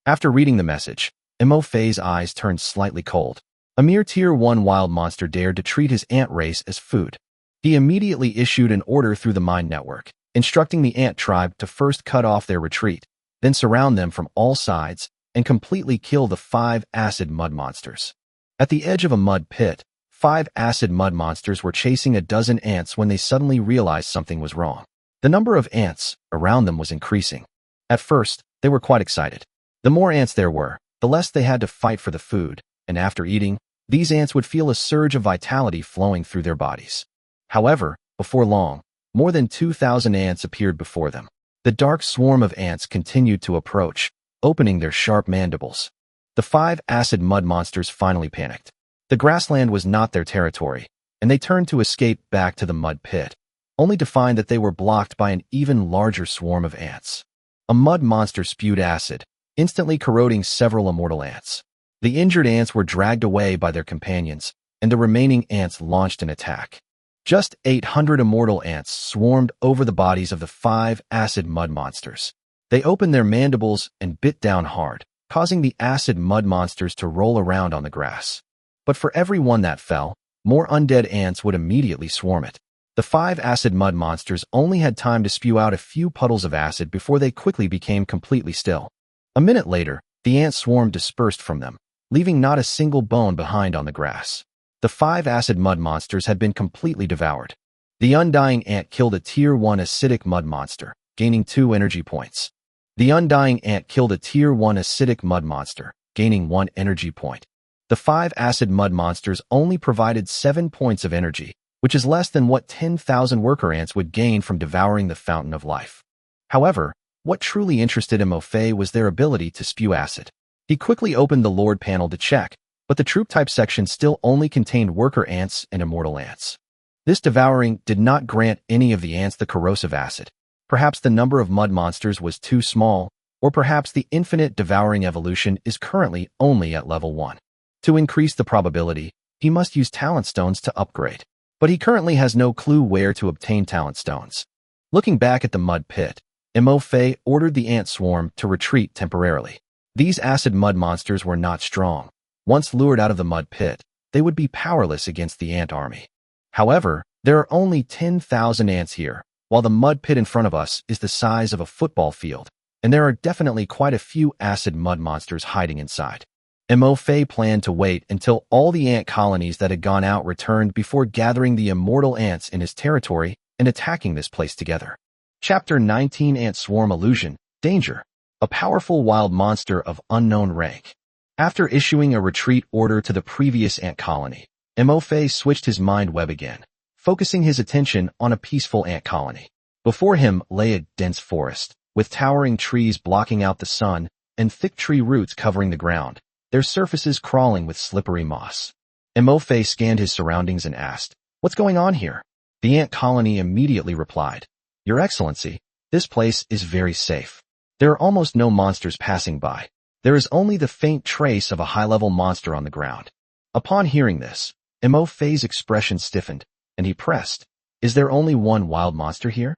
After reading the message, Mo Fei's eyes turned slightly cold. A mere Tier 1 wild monster dared to treat his ant race as food. He immediately issued an order through the mind network, instructing the ant tribe to first cut off their retreat, then surround them from all sides and completely kill the 5 acid mud monsters. At the edge of a mud pit, 5 acid mud monsters were chasing a dozen ants when they suddenly realized something was wrong. The number of ants around them was increasing. At first, they were quite excited. The more ants there were, the less they had to fight for the food, and after eating, these ants would feel a surge of vitality flowing through their bodies. However, before long, more than 2,000 ants appeared before them. The dark swarm of ants continued to approach, opening their sharp mandibles. The 5 acid mud monsters finally panicked. The grassland was not their territory, and they turned to escape back to the mud pit, only to find that they were blocked by an even larger swarm of ants. A mud monster spewed acid, instantly corroding several immortal ants. The injured ants were dragged away by their companions, and the remaining ants launched an attack. Just 800 immortal ants swarmed over the bodies of the 5 acid mud monsters. They opened their mandibles and bit down hard, causing the acid mud monsters to roll around on the grass. But for every one that fell, more undead ants would immediately swarm it. The 5 acid mud monsters only had time to spew out a few puddles of acid before they quickly became completely still. A minute later, the ant swarm dispersed from them, leaving not a single bone behind on the grass. The 5 acid mud monsters had been completely devoured. The undying ant killed a Tier 1 acidic mud monster, gaining 2 energy points. The undying ant killed a Tier 1 acidic mud monster, gaining 1 energy point. The 5 acid mud monsters only provided 7 points of energy, which is less than what 10,000 worker ants would gain from devouring the fountain of life. However, what truly interested Mo Fei was their ability to spew acid. He quickly opened the Lord panel to check, but the troop type section still only contained worker ants and immortal ants. This devouring did not grant any of the ants the corrosive acid. Perhaps the number of mud monsters was too small, or perhaps the infinite devouring evolution is currently only at level 1. To increase the probability, he must use talent stones to upgrade. But he currently has no clue where to obtain talent stones. Looking back at the mud pit, Mo Fei ordered the ant swarm to retreat temporarily. These acid mud monsters were not strong. Once lured out of the mud pit, they would be powerless against the ant army. However, there are only 10,000 ants here, while the mud pit in front of us is the size of a football field, and there are definitely quite a few acid mud monsters hiding inside. Mo Fei planned to wait until all the ant colonies that had gone out returned before gathering the immortal ants in his territory and attacking this place together. Chapter 19: Ant Swarm Illusion. Danger. A powerful wild monster of unknown rank. After issuing a retreat order to the previous ant colony, Mo Fei switched his mind web again, focusing his attention on a peaceful ant colony. Before him lay a dense forest, with towering trees blocking out the sun and thick tree roots covering the ground, their surfaces crawling with slippery moss. Mo Fei scanned his surroundings and asked, "What's going on here?" The ant colony immediately replied, "Your Excellency, this place is very safe. There are almost no monsters passing by. There is only the faint trace of a high-level monster on the ground." Upon hearing this, Mo Fei's expression stiffened, and he pressed, "Is there only one wild monster here?"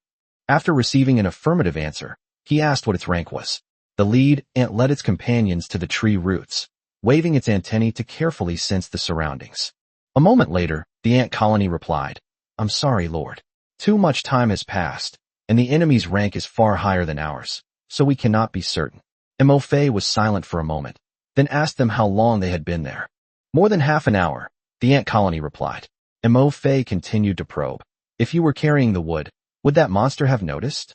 After receiving an affirmative answer, he asked what its rank was. The lead ant led its companions to the tree roots, waving its antennae to carefully sense the surroundings. A moment later, the ant colony replied, "I'm sorry, Lord. Too much time has passed, and the enemy's rank is far higher than ours, so we cannot be certain." Mo was silent for a moment, then asked them how long they had been there. "More than half an hour," the ant colony replied. Mo continued to probe. "If you were carrying the wood, would that monster have noticed?"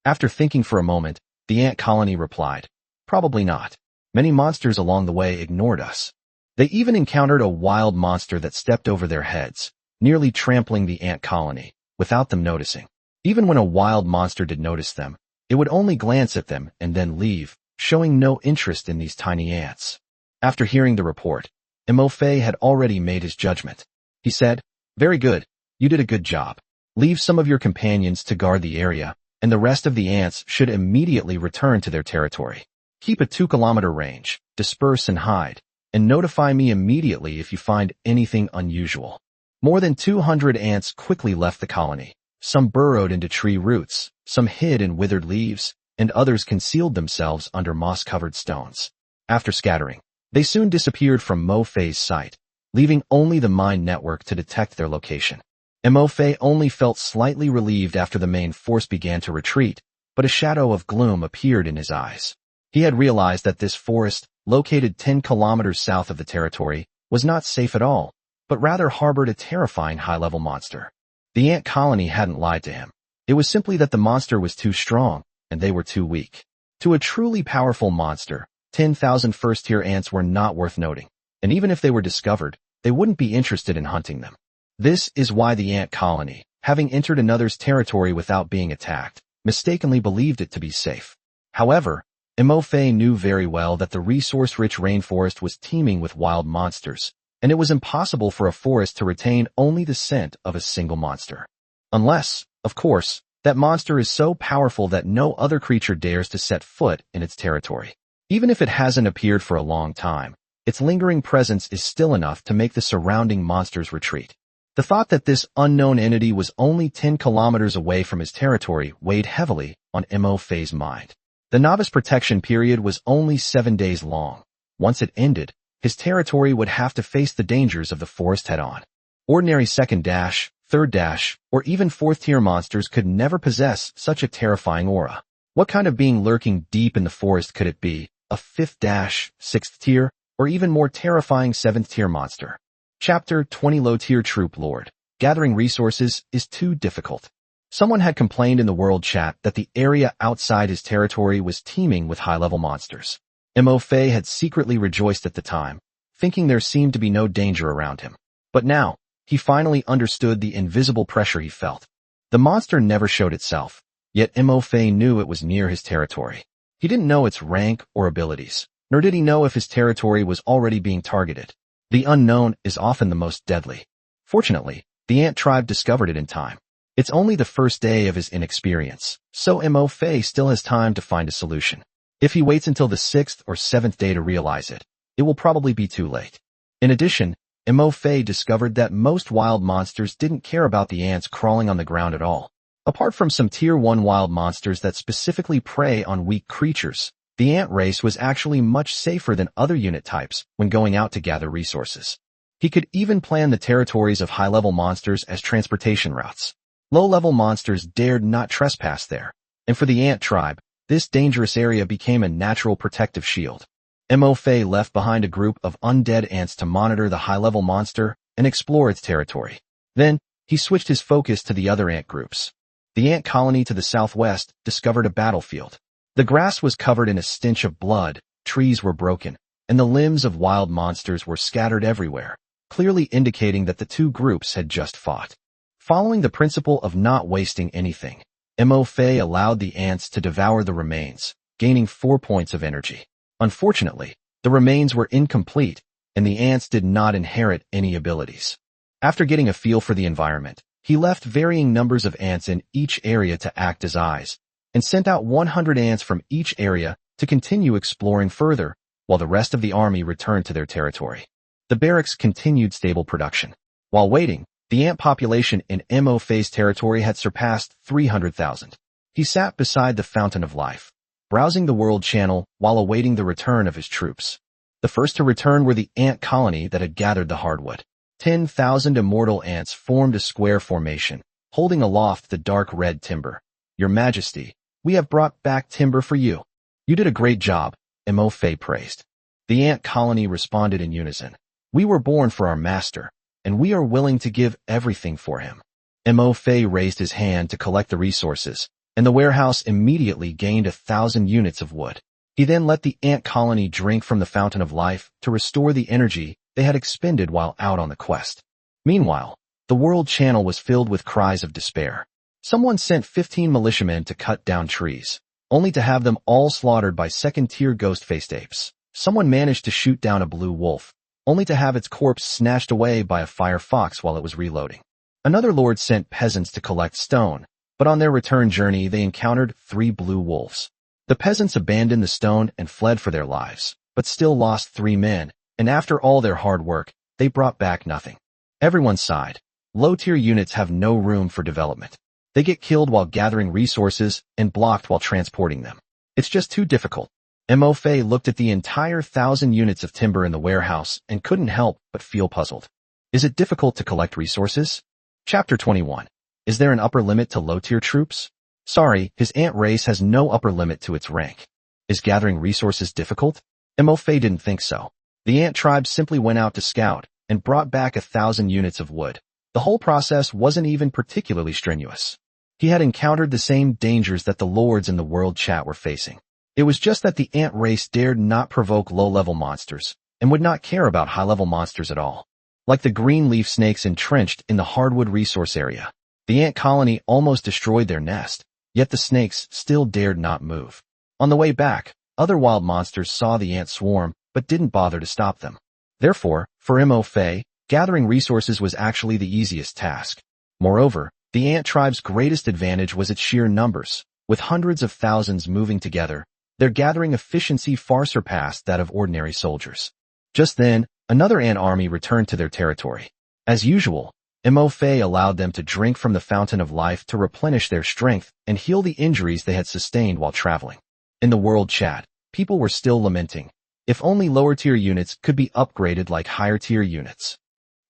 After thinking for a moment, the ant colony replied, "Probably not. Many monsters along the way ignored us. They even encountered a wild monster that stepped over their heads, nearly trampling the ant colony, without them noticing. Even when a wild monster did notice them, it would only glance at them and then leave, showing no interest in these tiny ants." After hearing the report, Mo had already made his judgment. He said, "Very good. You did a good job. Leave some of your companions to guard the area, and the rest of the ants should immediately return to their territory. Keep a 2-kilometer range, disperse and hide, and notify me immediately if you find anything unusual." More than 200 ants quickly left the colony. Some burrowed into tree roots, some hid in withered leaves, and others concealed themselves under moss-covered stones. After scattering, they soon disappeared from Mo-Fei's sight, leaving only the mind network to detect their location. Mo-Fei only felt slightly relieved after the main force began to retreat, but a shadow of gloom appeared in his eyes. He had realized that this forest, located 10 kilometers south of the territory, was not safe at all, but rather harbored a terrifying high-level monster. The ant colony hadn't lied to him. It was simply that the monster was too strong, and they were too weak. To a truly powerful monster, 10,000 first-tier ants were not worth noting, and even if they were discovered, they wouldn't be interested in hunting them. This is why the ant colony, having entered another's territory without being attacked, mistakenly believed it to be safe. However, Mo-Fei knew very well that the resource-rich rainforest was teeming with wild monsters, and it was impossible for a forest to retain only the scent of a single monster. Unless, of course, that monster is so powerful that no other creature dares to set foot in its territory. Even if it hasn't appeared for a long time, its lingering presence is still enough to make the surrounding monsters retreat. The thought that this unknown entity was only 10 kilometers away from his territory weighed heavily on Mo-Fei's mind. The novice protection period was only 7 days long. Once it ended, his territory would have to face the dangers of the forest head-on. Ordinary second dash, third dash, or even fourth-tier monsters could never possess such a terrifying aura. What kind of being lurking deep in the forest could it be? A fifth dash, sixth tier, or even more terrifying 7th-tier monster? Chapter 20 Low-Tier Troop Lord. Gathering resources is too difficult. Someone had complained in the world chat that the area outside his territory was teeming with high-level monsters. Mo-Fei had secretly rejoiced at the time, thinking there seemed to be no danger around him. But now, he finally understood the invisible pressure he felt. The monster never showed itself, yet Mo-Fei knew it was near his territory. He didn't know its rank or abilities, nor did he know if his territory was already being targeted. The unknown is often the most deadly. Fortunately, the ant tribe discovered it in time. It's only the first day of his inexperience, so Mo-Fei still has time to find a solution. If he waits until the 6th or 7th day to realize it, it will probably be too late. In addition, Mo-Fei discovered that most wild monsters didn't care about the ants crawling on the ground at all. Apart from some Tier 1 wild monsters that specifically prey on weak creatures, the ant race was actually much safer than other unit types when going out to gather resources. He could even plan the territories of high-level monsters as transportation routes. Low-level monsters dared not trespass there, and for the ant tribe, this dangerous area became a natural protective shield. Mo-Fei left behind a group of undead ants to monitor the high-level monster and explore its territory. Then, he switched his focus to the other ant groups. The ant colony to the southwest discovered a battlefield. The grass was covered in a stench of blood, trees were broken, and the limbs of wild monsters were scattered everywhere, clearly indicating that the two groups had just fought. Following the principle of not wasting anything, Mo-Fei allowed the ants to devour the remains, gaining 4 points of energy. Unfortunately, the remains were incomplete, and the ants did not inherit any abilities. After getting a feel for the environment, he left varying numbers of ants in each area to act as eyes, and sent out 100 ants from each area to continue exploring further, while the rest of the army returned to their territory. The barracks continued stable production. While waiting, the ant population in Mo-Fei's territory had surpassed 300,000. He sat beside the Fountain of Life, browsing the world channel while awaiting the return of his troops. The first to return were the ant colony that had gathered the hardwood. 10,000 immortal ants formed a square formation, holding aloft the dark red timber. Your Majesty, we have brought back timber for you. You did a great job, Mo Fei praised. The ant colony responded in unison. We were born for our master, and we are willing to give everything for him. Mo Fei raised his hand to collect the resources, and the warehouse immediately gained 1,000 units of wood. He then let the ant colony drink from the fountain of life to restore the energy they had expended while out on the quest. Meanwhile, the world channel was filled with cries of despair. Someone sent 15 militiamen to cut down trees, only to have them all slaughtered by second-tier ghost-faced apes. Someone managed to shoot down a blue wolf, only to have its corpse snatched away by a fire fox while it was reloading. Another lord sent peasants to collect stone, but on their return journey they encountered 3 blue wolves. The peasants abandoned the stone and fled for their lives, but still lost 3 men, and after all their hard work, they brought back nothing. Everyone sighed. Low-tier units have no room for development. They get killed while gathering resources and blocked while transporting them. It's just too difficult. Mo Fei looked at the entire 1,000 units of timber in the warehouse and couldn't help but feel puzzled. Is it difficult to collect resources? Chapter 21. Is there an upper limit to low-tier troops? Sorry, his ant race has no upper limit to its rank. Is gathering resources difficult? Mo Fei didn't think so. The ant tribe simply went out to scout and brought back 1,000 units of wood. The whole process wasn't even particularly strenuous. He had encountered the same dangers that the lords in the world chat were facing. It was just that the ant race dared not provoke low-level monsters and would not care about high-level monsters at all. Like the green leaf snakes entrenched in the hardwood resource area, the ant colony almost destroyed their nest, yet the snakes still dared not move. On the way back, other wild monsters saw the ant swarm but didn't bother to stop them. Therefore, for Mo Fei, gathering resources was actually the easiest task. Moreover, the ant tribe's greatest advantage was its sheer numbers. With hundreds of thousands moving together, their gathering efficiency far surpassed that of ordinary soldiers. Just then, another ant army returned to their territory. As usual, Mo Fei allowed them to drink from the fountain of life to replenish their strength and heal the injuries they had sustained while traveling. In the world chat, people were still lamenting. If only lower-tier units could be upgraded like higher-tier units.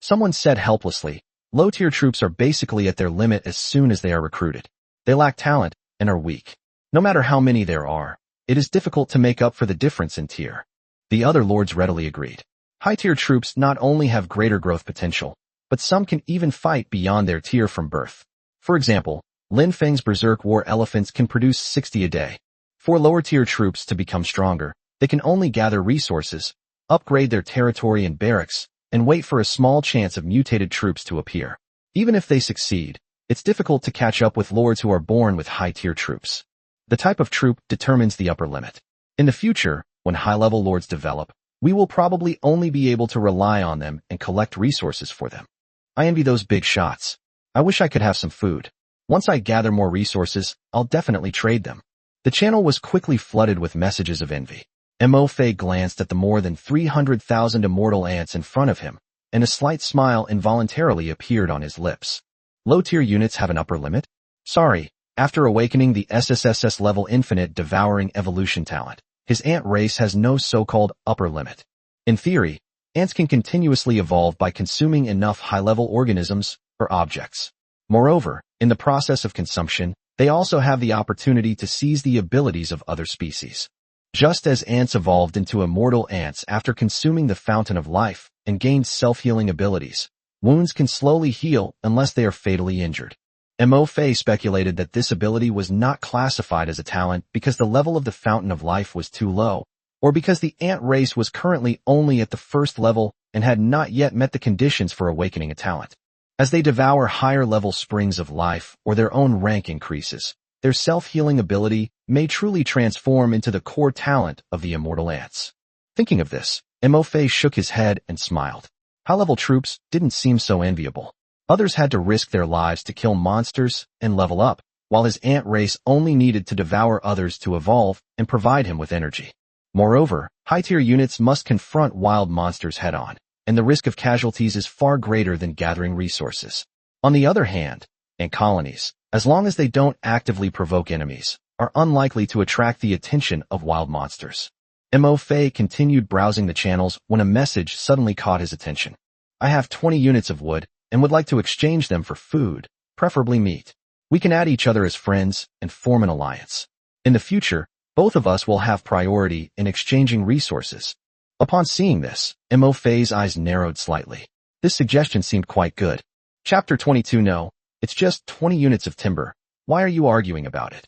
Someone said helplessly, low-tier troops are basically at their limit as soon as they are recruited. They lack talent and are weak. No matter how many there are, it is difficult to make up for the difference in tier. The other lords readily agreed. High-tier troops not only have greater growth potential, but some can even fight beyond their tier from birth. For example, Lin Feng's Berserk War elephants can produce 60 a day. For lower-tier troops to become stronger, they can only gather resources, upgrade their territory and barracks, and wait for a small chance of mutated troops to appear. Even if they succeed, it's difficult to catch up with lords who are born with high-tier troops. The type of troop determines the upper limit. In the future, when high-level lords develop, we will probably only be able to rely on them and collect resources for them. I envy those big shots. I wish I could have some food. Once I gather more resources, I'll definitely trade them. The channel was quickly flooded with messages of envy. Mo Fei glanced at the more than 300,000 immortal ants in front of him, and a slight smile involuntarily appeared on his lips. Low-tier units have an upper limit? Sorry, after awakening the SSSS level infinite devouring evolution talent, his ant race has no so-called upper limit. In theory, ants can continuously evolve by consuming enough high-level organisms or objects. Moreover, in the process of consumption, they also have the opportunity to seize the abilities of other species. Just as ants evolved into immortal ants after consuming the fountain of life and gained self-healing abilities, wounds can slowly heal unless they are fatally injured. Mo Fei speculated that this ability was not classified as a talent because the level of the fountain of life was too low, or because the ant race was currently only at the first level and had not yet met the conditions for awakening a talent. As they devour higher-level springs of life or their own rank increases, their self-healing ability may truly transform into the core talent of the immortal ants. Thinking of this, Mo Fei shook his head and smiled. High-level troops didn't seem so enviable. Others had to risk their lives to kill monsters and level up, while his ant race only needed to devour others to evolve and provide him with energy. Moreover, high-tier units must confront wild monsters head-on, and the risk of casualties is far greater than gathering resources. On the other hand, ant colonies, as long as they don't actively provoke enemies, are unlikely to attract the attention of wild monsters. Mo Fei continued browsing the channels when a message suddenly caught his attention. I have 20 units of wood and would like to exchange them for food, preferably meat. We can add each other as friends and form an alliance. In the future, both of us will have priority in exchanging resources. Upon seeing this, Mo Fei's eyes narrowed slightly. This suggestion seemed quite good. Chapter 22. No, it's just 20 units of timber. Why are you arguing about it?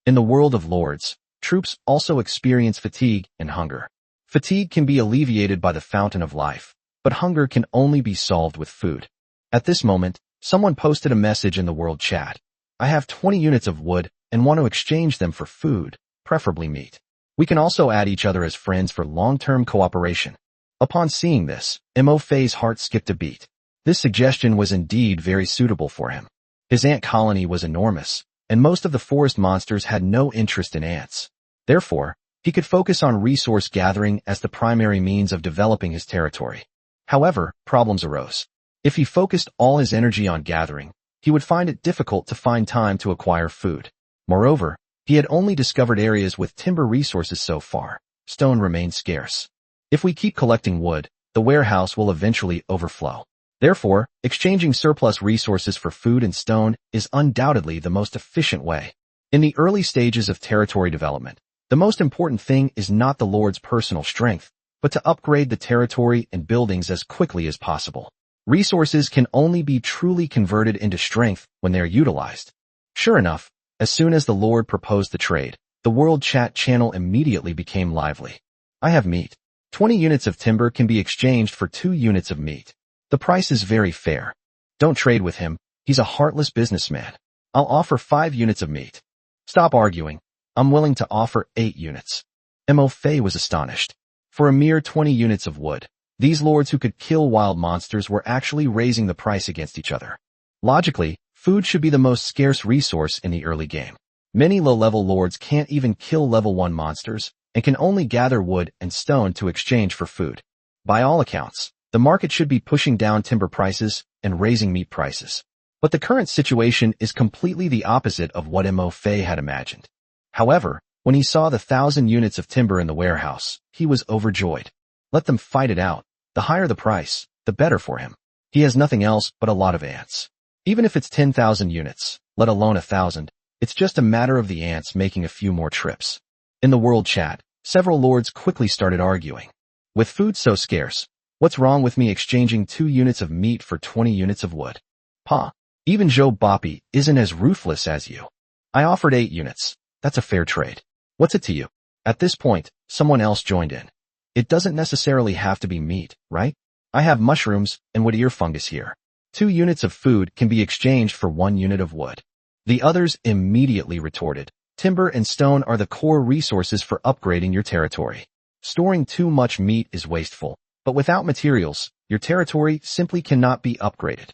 In the world of lords, troops also experience fatigue and hunger. Fatigue can be alleviated by the fountain of life, but hunger can only be solved with food. At this moment, someone posted a message in the world chat. I have 20 units of wood and want to exchange them for food, preferably meat. We can also add each other as friends for long-term cooperation. Upon seeing this, Mo Fei's heart skipped a beat. This suggestion was indeed very suitable for him. His ant colony was enormous, and most of the forest monsters had no interest in ants. Therefore, he could focus on resource gathering as the primary means of developing his territory. However, problems arose. If he focused all his energy on gathering, he would find it difficult to find time to acquire food. Moreover, he had only discovered areas with timber resources so far. Stone remained scarce. If we keep collecting wood, the warehouse will eventually overflow. Therefore, exchanging surplus resources for food and stone is undoubtedly the most efficient way. In the early stages of territory development, the most important thing is not the Lord's personal strength, but to upgrade the territory and buildings as quickly as possible. Resources can only be truly converted into strength when they are utilized. Sure enough, as soon as the Lord proposed the trade, the world chat channel immediately became lively. I have meat. 20 units of timber can be exchanged for 2 units of meat. The price is very fair. Don't trade with him, he's a heartless businessman. I'll offer 5 units of meat. Stop arguing. I'm willing to offer 8 units. Mo Fei was astonished. For a mere 20 units of wood, these lords who could kill wild monsters were actually raising the price against each other. Logically, food should be the most scarce resource in the early game. Many low-level lords can't even kill level 1 monsters, and can only gather wood and stone to exchange for food. By all accounts, the market should be pushing down timber prices and raising meat prices. But the current situation is completely the opposite of what Mo Fei had imagined. However, when he saw the 1,000 units of timber in the warehouse, he was overjoyed. Let them fight it out. The higher the price, the better for him. He has nothing else but a lot of ants. Even if it's 10,000 units, let alone 1,000, it's just a matter of the ants making a few more trips. In the world chat, several lords quickly started arguing. With food so scarce, what's wrong with me exchanging 2 units of meat for 20 units of wood? Pa, even Joe Boppy isn't as ruthless as you. I offered 8 units. That's a fair trade. What's it to you? At this point, someone else joined in. It doesn't necessarily have to be meat, right? I have mushrooms and wood ear fungus here. 2 units of food can be exchanged for 1 unit of wood. The others immediately retorted. Timber and stone are the core resources for upgrading your territory. Storing too much meat is wasteful, but without materials, your territory simply cannot be upgraded.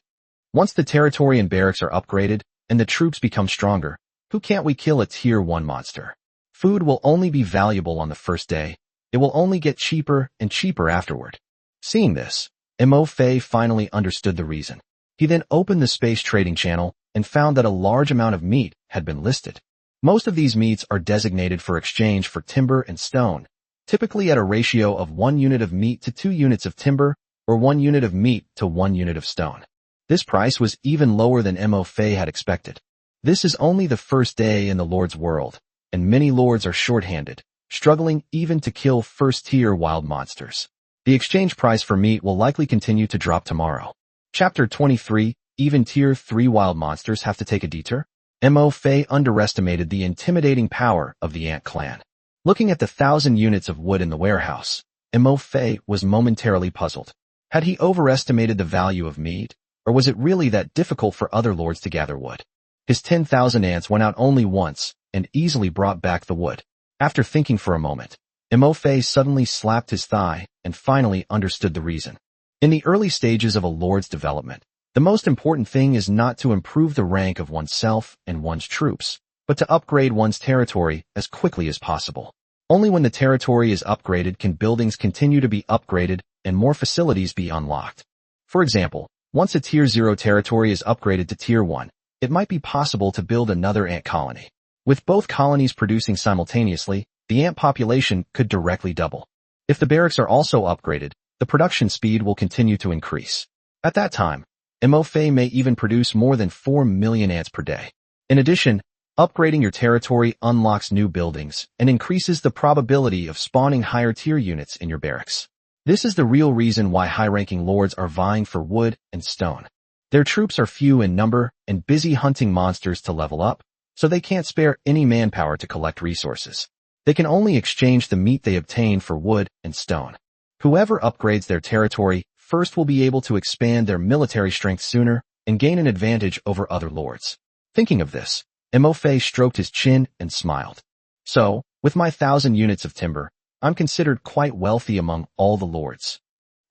Once the territory and barracks are upgraded, and the troops become stronger, who can't we kill a tier 1 monster? Food will only be valuable on the first day. It will only get cheaper and cheaper afterward. Seeing this, Mo Fei finally understood the reason. He then opened the space trading channel and found that a large amount of meat had been listed. Most of these meats are designated for exchange for timber and stone, typically at a ratio of 1 unit of meat to 2 units of timber, or 1 unit of meat to 1 unit of stone. This price was even lower than Mo Fei had expected. This is only the first day in the Lord's world, and many lords are short-handed, struggling even to kill first-tier wild monsters. The exchange price for meat will likely continue to drop tomorrow. Chapter 23, even Tier 3 wild monsters have to take a detour? Mo Fei underestimated the intimidating power of the ant clan. Looking at the 1,000 units of wood in the warehouse, Mo Fei was momentarily puzzled. Had he overestimated the value of meat, or was it really that difficult for other lords to gather wood? His 10,000 ants went out only once, and easily brought back the wood. After thinking for a moment, Mo Fei suddenly slapped his thigh and finally understood the reason. In the early stages of a lord's development, the most important thing is not to improve the rank of oneself and one's troops, but to upgrade one's territory as quickly as possible. Only when the territory is upgraded can buildings continue to be upgraded and more facilities be unlocked. For example, once a Tier 0 territory is upgraded to Tier 1, it might be possible to build another ant colony. With both colonies producing simultaneously, the ant population could directly double. If the barracks are also upgraded, the production speed will continue to increase. At that time, MOFA may even produce more than 4 million ants per day. In addition, upgrading your territory unlocks new buildings and increases the probability of spawning higher-tier units in your barracks. This is the real reason why high-ranking lords are vying for wood and stone. Their troops are few in number and busy hunting monsters to level up, so they can't spare any manpower to collect resources. They can only exchange the meat they obtain for wood and stone. Whoever upgrades their territory first will be able to expand their military strength sooner and gain an advantage over other lords. Thinking of this, MOFA stroked his chin and smiled. So, with my 1,000 units of timber, I'm considered quite wealthy among all the lords.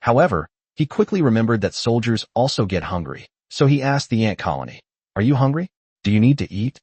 However, he quickly remembered that soldiers also get hungry, so he asked the ant colony, "Are you hungry? Do you need to eat?"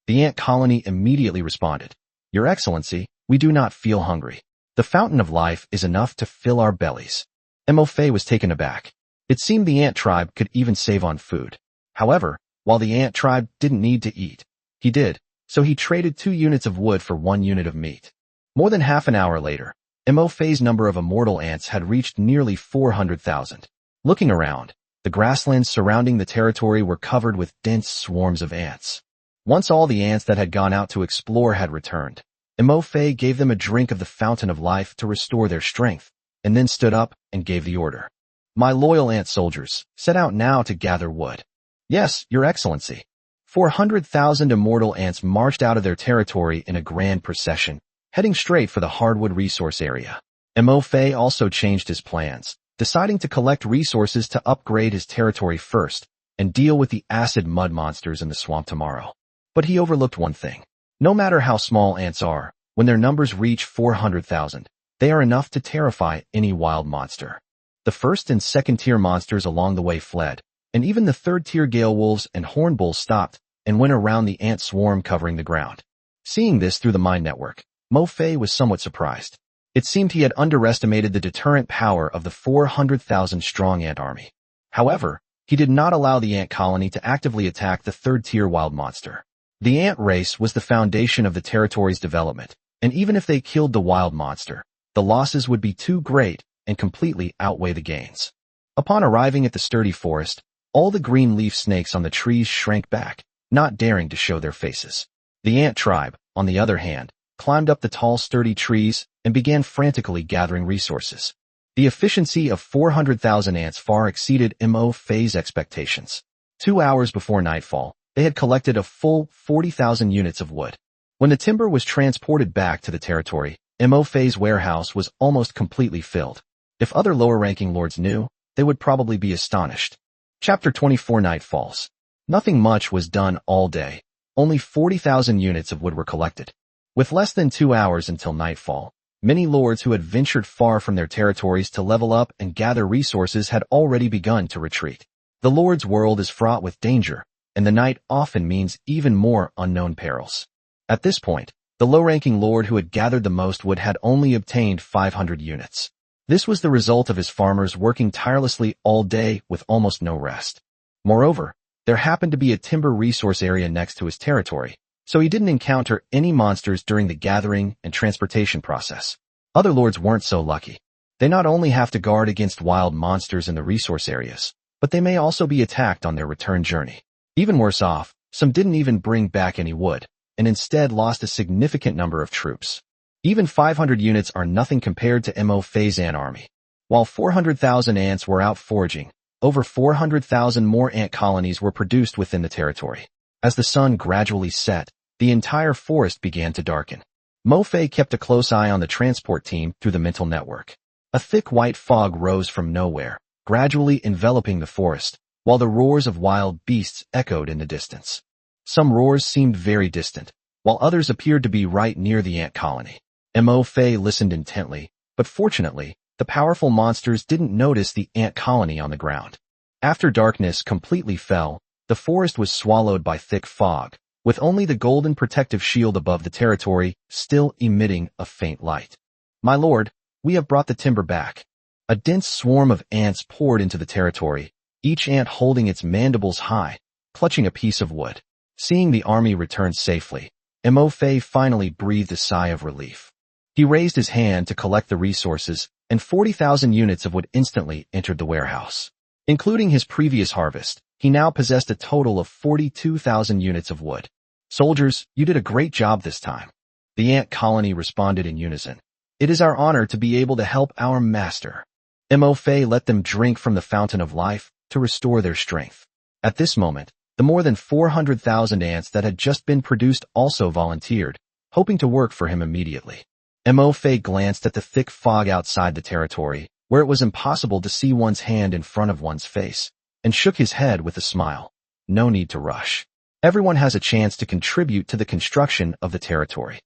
The ant colony immediately responded, "Your Excellency, we do not feel hungry. The fountain of life is enough to fill our bellies." MOFA was taken aback. It seemed the ant tribe could even save on food. However, while the ant tribe didn't need to eat, he did, so he traded 2 units of wood for 1 unit of meat. More than half an hour later, MOFA's number of immortal ants had reached nearly 400,000. Looking around, the grasslands surrounding the territory were covered with dense swarms of ants. Once all the ants that had gone out to explore had returned, MOFA gave them a drink of the fountain of life to restore their strength, and then stood up and gave the order. "My loyal ant soldiers, set out now to gather wood." "Yes, Your Excellency." 400,000 immortal ants marched out of their territory in a grand procession, heading straight for the hardwood resource area. MOFA also changed his plans, deciding to collect resources to upgrade his territory first and deal with the acid mud monsters in the swamp tomorrow. But he overlooked one thing. No matter how small ants are, when their numbers reach 400,000, they are enough to terrify any wild monster. The first and second tier monsters along the way fled, and even the third tier gale wolves and horn bulls stopped and went around the ant swarm covering the ground. Seeing this through the mind network, MOFA was somewhat surprised. It seemed he had underestimated the deterrent power of the 400,000 strong ant army. However, he did not allow the ant colony to actively attack the third tier wild monster. The ant race was the foundation of the territory's development, and even if they killed the wild monster, the losses would be too great and completely outweigh the gains. Upon arriving at the sturdy forest, all the green leaf snakes on the trees shrank back, not daring to show their faces. The ant tribe, on the other hand, climbed up the tall sturdy trees and began frantically gathering resources. The efficiency of 400,000 ants far exceeded MOFA's expectations. 2 hours before nightfall, they had collected a full 40,000 units of wood. When the timber was transported back to the territory, MOFA's warehouse was almost completely filled. If other lower-ranking lords knew, they would probably be astonished. Chapter 24 Night Falls. Nothing much was done all day. Only 40,000 units of wood were collected. With less than 2 hours until nightfall, many lords who had ventured far from their territories to level up and gather resources had already begun to retreat. The lord's world is fraught with danger, and the night often means even more unknown perils. At this point, the low-ranking lord who had gathered the most wood had only obtained 500 units. This was the result of his farmers working tirelessly all day with almost no rest. Moreover, there happened to be a timber resource area next to his territory, so he didn't encounter any monsters during the gathering and transportation process. Other lords weren't so lucky. They not only have to guard against wild monsters in the resource areas, but they may also be attacked on their return journey. Even worse off, some didn't even bring back any wood, and instead lost a significant number of troops. Even 500 units are nothing compared to MOFA's ant army. While 400,000 ants were out foraging, over 400,000 more ant colonies were produced within the territory. As the sun gradually set, the entire forest began to darken. MOFA kept a close eye on the transport team through the mental network. A thick white fog rose from nowhere, gradually enveloping the forest, while the roars of wild beasts echoed in the distance. Some roars seemed very distant, while others appeared to be right near the ant colony. MOFA listened intently, but fortunately, the powerful monsters didn't notice the ant colony on the ground. After darkness completely fell, the forest was swallowed by thick fog, with only the golden protective shield above the territory still emitting a faint light. "My lord, we have brought the timber back." A dense swarm of ants poured into the territory, each ant holding its mandibles high, clutching a piece of wood. Seeing the army return safely, Mo Fei finally breathed a sigh of relief. He raised his hand to collect the resources, and 40,000 units of wood instantly entered the warehouse. Including his previous harvest, he now possessed a total of 42,000 units of wood. Soldiers, you did a great job this time. The ant colony responded in unison. It is our honor to be able to help our master. Mo Fei let them drink from the fountain of life to restore their strength. At this moment, the more than 400,000 ants that had just been produced also volunteered, hoping to work for him immediately. Mo Fei glanced at the thick fog outside the territory, where it was impossible to see one's hand in front of one's face, and shook his head with a smile. No need to rush. Everyone has a chance to contribute to the construction of the territory.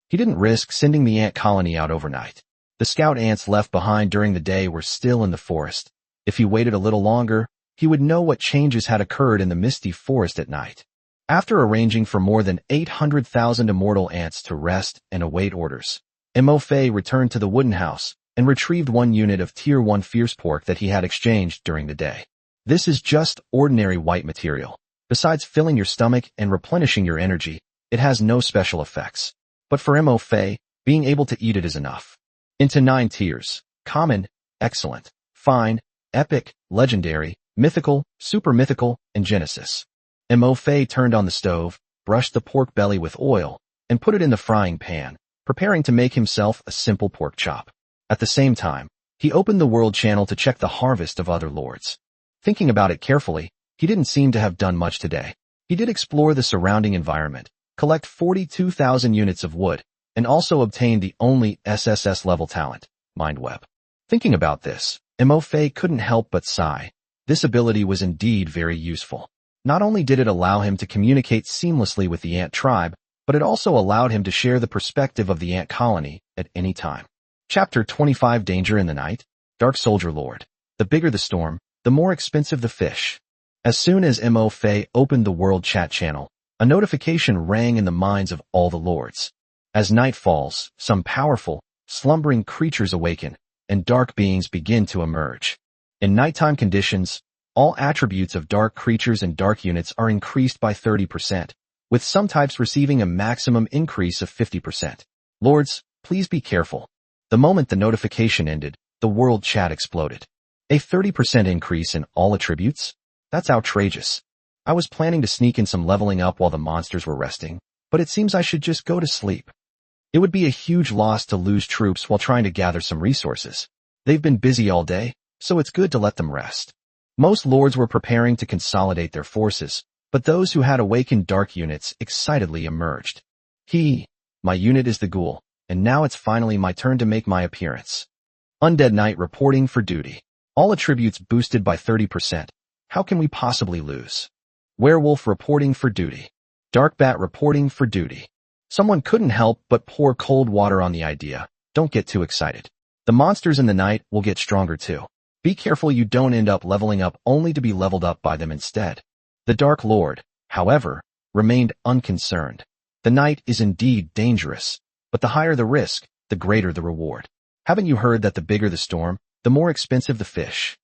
He didn't risk sending the ant colony out overnight. The scout ants left behind during the day were still in the forest. If he waited a little longer, he would know what changes had occurred in the misty forest at night. After arranging for more than 800,000 immortal ants to rest and await orders, Mo Fei returned to the wooden house and retrieved 1 unit of Tier 1 fierce pork that he had exchanged during the day. This is just ordinary white material. Besides filling your stomach and replenishing your energy, it has no special effects. But for Mo Fei, being able to eat it is enough. Into 9 tiers: common, excellent, fine, epic, legendary, mythical, super mythical, and Genesis. Mo Fei turned on the stove, brushed the pork belly with oil, and put it in the frying pan, preparing to make himself a simple pork chop. At the same time, he opened the world channel to check the harvest of other lords. Thinking about it carefully, he didn't seem to have done much today. He did explore the surrounding environment, collect 42,000 units of wood, and also obtain the only SSS level talent, Mind Web. Thinking about this, Mo Fei couldn't help but sigh. This ability was indeed very useful. Not only did it allow him to communicate seamlessly with the ant tribe, but it also allowed him to share the perspective of the ant colony at any time. Chapter 25: Danger in the Night. Dark Soldier Lord. The bigger the storm, the more expensive the fish. As soon as Mo Fei opened the world chat channel, a notification rang in the minds of all the lords. As night falls, some powerful, slumbering creatures awaken, and dark beings begin to emerge. In nighttime conditions, all attributes of dark creatures and dark units are increased by 30%, with some types receiving a maximum increase of 50%. Lords, please be careful. The moment the notification ended, the world chat exploded. A 30% increase in all attributes? That's outrageous. I was planning to sneak in some leveling up while the monsters were resting, but it seems I should just go to sleep. It would be a huge loss to lose troops while trying to gather some resources. They've been busy all day, so it's good to let them rest. Most lords were preparing to consolidate their forces, but those who had awakened dark units excitedly emerged. My unit is the ghoul, and now it's finally my turn to make my appearance. Undead Knight reporting for duty. All attributes boosted by 30%. How can we possibly lose? Werewolf reporting for duty. Dark Bat reporting for duty. Someone couldn't help but pour cold water on the idea. Don't get too excited. The monsters in the night will get stronger too. Be careful you don't end up leveling up only to be leveled up by them instead. The Dark Lord, however, remained unconcerned. The night is indeed dangerous, but the higher the risk, the greater the reward. Haven't you heard that the bigger the storm, the more expensive the fish?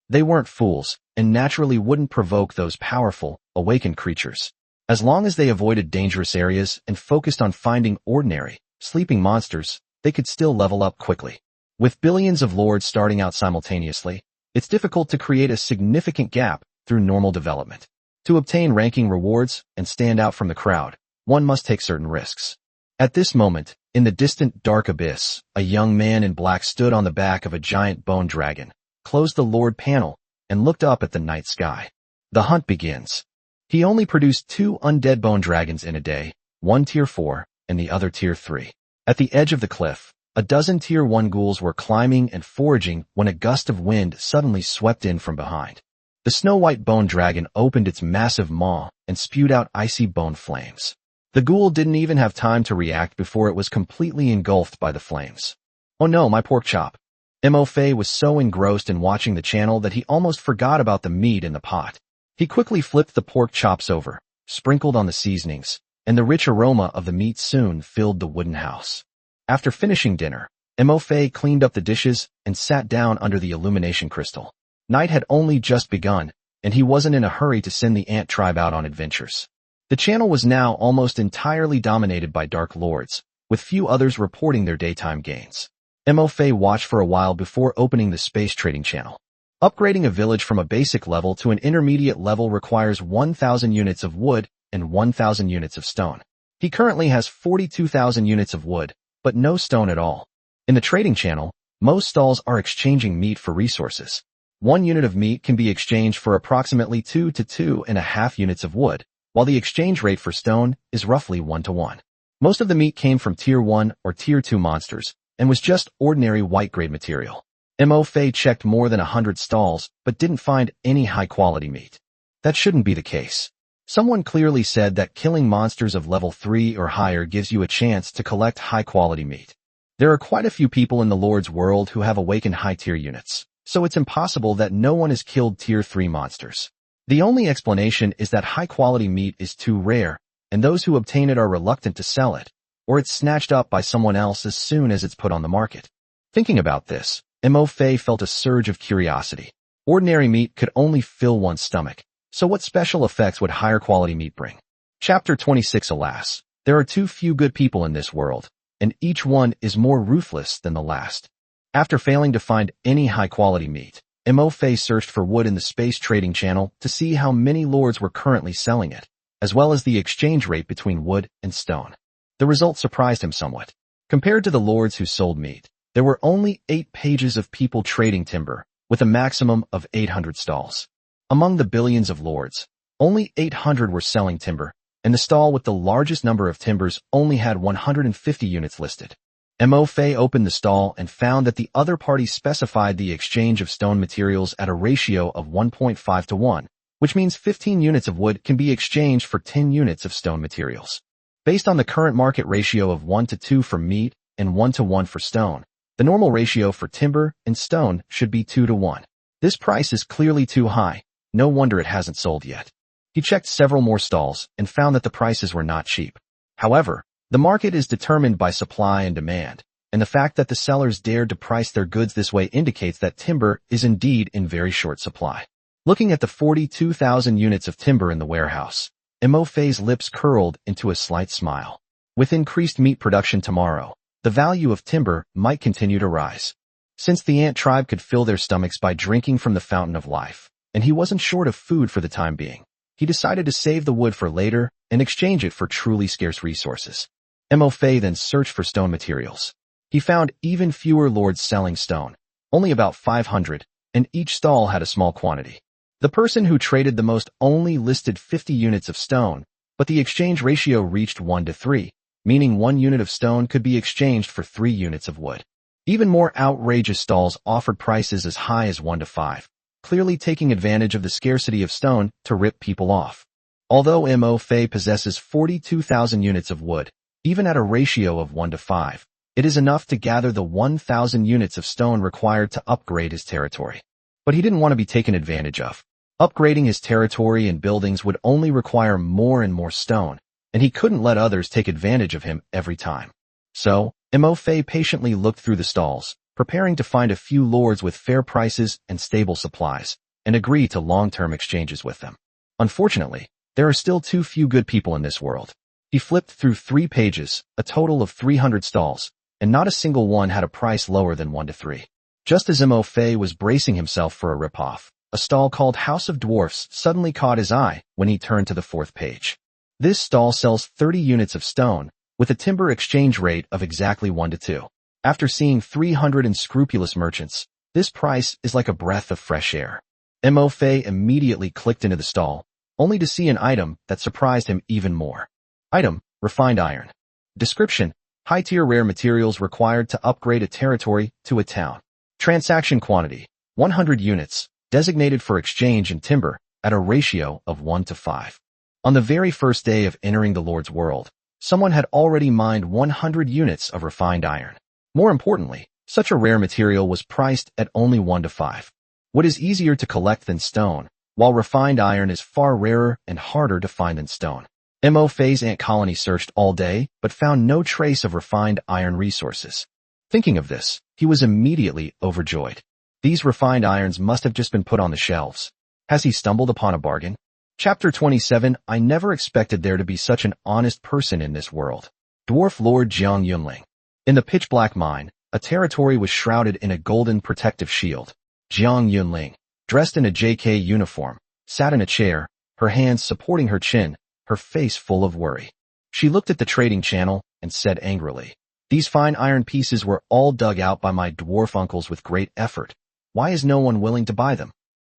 They weren't fools, and naturally wouldn't provoke those powerful, awakened creatures. As long as they avoided dangerous areas and focused on finding ordinary, sleeping monsters, they could still level up quickly. With billions of lords starting out simultaneously, it's difficult to create a significant gap through normal development. To obtain ranking rewards and stand out from the crowd, one must take certain risks. At this moment, in the distant dark abyss, a young man in black stood on the back of a giant bone dragon, closed the Lord panel, and looked up at the night sky. The hunt begins. He only produced 2 undead bone dragons in a day, one tier 4 and the other tier 3. At the edge of the cliff, a dozen tier 1 ghouls were climbing and foraging when a gust of wind suddenly swept in from behind. The snow-white bone dragon opened its massive maw and spewed out icy bone flames. The ghoul didn't even have time to react before it was completely engulfed by the flames. Oh no, my pork chop. Mo Fei was so engrossed in watching the channel that he almost forgot about the meat in the pot. He quickly flipped the pork chops over, sprinkled on the seasonings, and the rich aroma of the meat soon filled the wooden house. After finishing dinner, Mo Fei cleaned up the dishes and sat down under the illumination crystal. Night had only just begun, and he wasn't in a hurry to send the ant tribe out on adventures. The channel was now almost entirely dominated by Dark Lords, with few others reporting their daytime gains. Mo Fei watched for a while before opening the space trading channel. Upgrading a village from a basic level to an intermediate level requires 1,000 units of wood and 1,000 units of stone. He currently has 42,000 units of wood, but no stone at all. In the trading channel, most stalls are exchanging meat for resources. 1 unit of meat can be exchanged for approximately 2 to 2.5 units of wood, while the exchange rate for stone is roughly 1 to 1. Most of the meat came from Tier 1 or Tier 2 monsters, and was just ordinary white-grade material. Mo Fei checked more than 100 stalls, but didn't find any high-quality meat. That shouldn't be the case. Someone clearly said that killing monsters of level 3 or higher gives you a chance to collect high-quality meat. There are quite a few people in the Lord's world who have awakened high-tier units, so it's impossible that no one has killed Tier 3 monsters. The only explanation is that high-quality meat is too rare, and those who obtain it are reluctant to sell it, or it's snatched up by someone else as soon as it's put on the market. Thinking about this, Mo Fei felt a surge of curiosity. Ordinary meat could only fill one's stomach, so what special effects would higher quality meat bring? Chapter 26. Alas, there are too few good people in this world, and each one is more ruthless than the last. After failing to find any high-quality meat, Mo Fei searched for wood in the space trading channel to see how many lords were currently selling it, as well as the exchange rate between wood and stone. The result surprised him somewhat. Compared to the lords who sold meat, there were only 8 pages of people trading timber, with a maximum of 800 stalls. Among the billions of lords, only 800 were selling timber, and the stall with the largest number of timbers only had 150 units listed. Mo Fei opened the stall and found that the other party specified the exchange of stone materials at a ratio of 1.5 to 1, which means 15 units of wood can be exchanged for 10 units of stone materials. Based on the current market ratio of 1 to 2 for meat and 1 to 1 for stone, the normal ratio for timber and stone should be 2 to 1. This price is clearly too high. No wonder it hasn't sold yet. He checked several more stalls and found that the prices were not cheap. However, the market is determined by supply and demand, and the fact that the sellers dared to price their goods this way indicates that timber is indeed in very short supply. Looking at the 42,000 units of timber in the warehouse, Mo Fei's lips curled into a slight smile. With increased meat production tomorrow, the value of timber might continue to rise. Since the ant tribe could fill their stomachs by drinking from the fountain of life, and he wasn't short of food for the time being, he decided to save the wood for later and exchange it for truly scarce resources. Mo Fei then searched for stone materials. He found even fewer lords selling stone, only about 500, and each stall had a small quantity. The person who traded the most only listed 50 units of stone, but the exchange ratio reached 1 to 3, meaning 1 unit of stone could be exchanged for 3 units of wood. Even more outrageous stalls offered prices as high as 1 to 5, clearly taking advantage of the scarcity of stone to rip people off. Although Mo Fei possesses 42,000 units of wood, even at a ratio of 1 to 5, it is enough to gather the 1,000 units of stone required to upgrade his territory. But he didn't want to be taken advantage of. Upgrading his territory and buildings would only require more and more stone, and he couldn't let others take advantage of him every time. So, Mo Fei patiently looked through the stalls, preparing to find a few lords with fair prices and stable supplies, and agree to long-term exchanges with them. Unfortunately, there are still too few good people in this world. He flipped through 3 pages, a total of 300 stalls, and not a single one had a price lower than 1 to 3. Just as Mo Fei was bracing himself for a rip-off, a stall called House of Dwarfs suddenly caught his eye when he turned to the 4th page. This stall sells 30 units of stone, with a timber exchange rate of exactly 1 to 2. After seeing 300 unscrupulous merchants, this price is like a breath of fresh air. Mo Fei immediately clicked into the stall, only to see an item that surprised him even more. Item, refined iron. Description, high-tier rare materials required to upgrade a territory to a town. Transaction quantity, 100 units, designated for exchange in timber, at a ratio of 1 to 5. On the very first day of entering the Lord's world, someone had already mined 100 units of refined iron. More importantly, such a rare material was priced at only 1 to 5. Wood is easier to collect than stone, while refined iron is far rarer and harder to find than stone. Mo Fei's ant colony searched all day, but found no trace of refined iron resources. Thinking of this, he was immediately overjoyed. These refined irons must have just been put on the shelves. Has he stumbled upon a bargain? Chapter 27. I never expected there to be such an honest person in this world. Dwarf Lord Jiang Yunling. In the pitch-black mine, a territory was shrouded in a golden protective shield. Jiang Yunling, dressed in a JK uniform, sat in a chair, her hands supporting her chin, her face full of worry. She looked at the trading channel and said angrily, "These fine iron pieces were all dug out by my dwarf uncles with great effort. Why is no one willing to buy them?"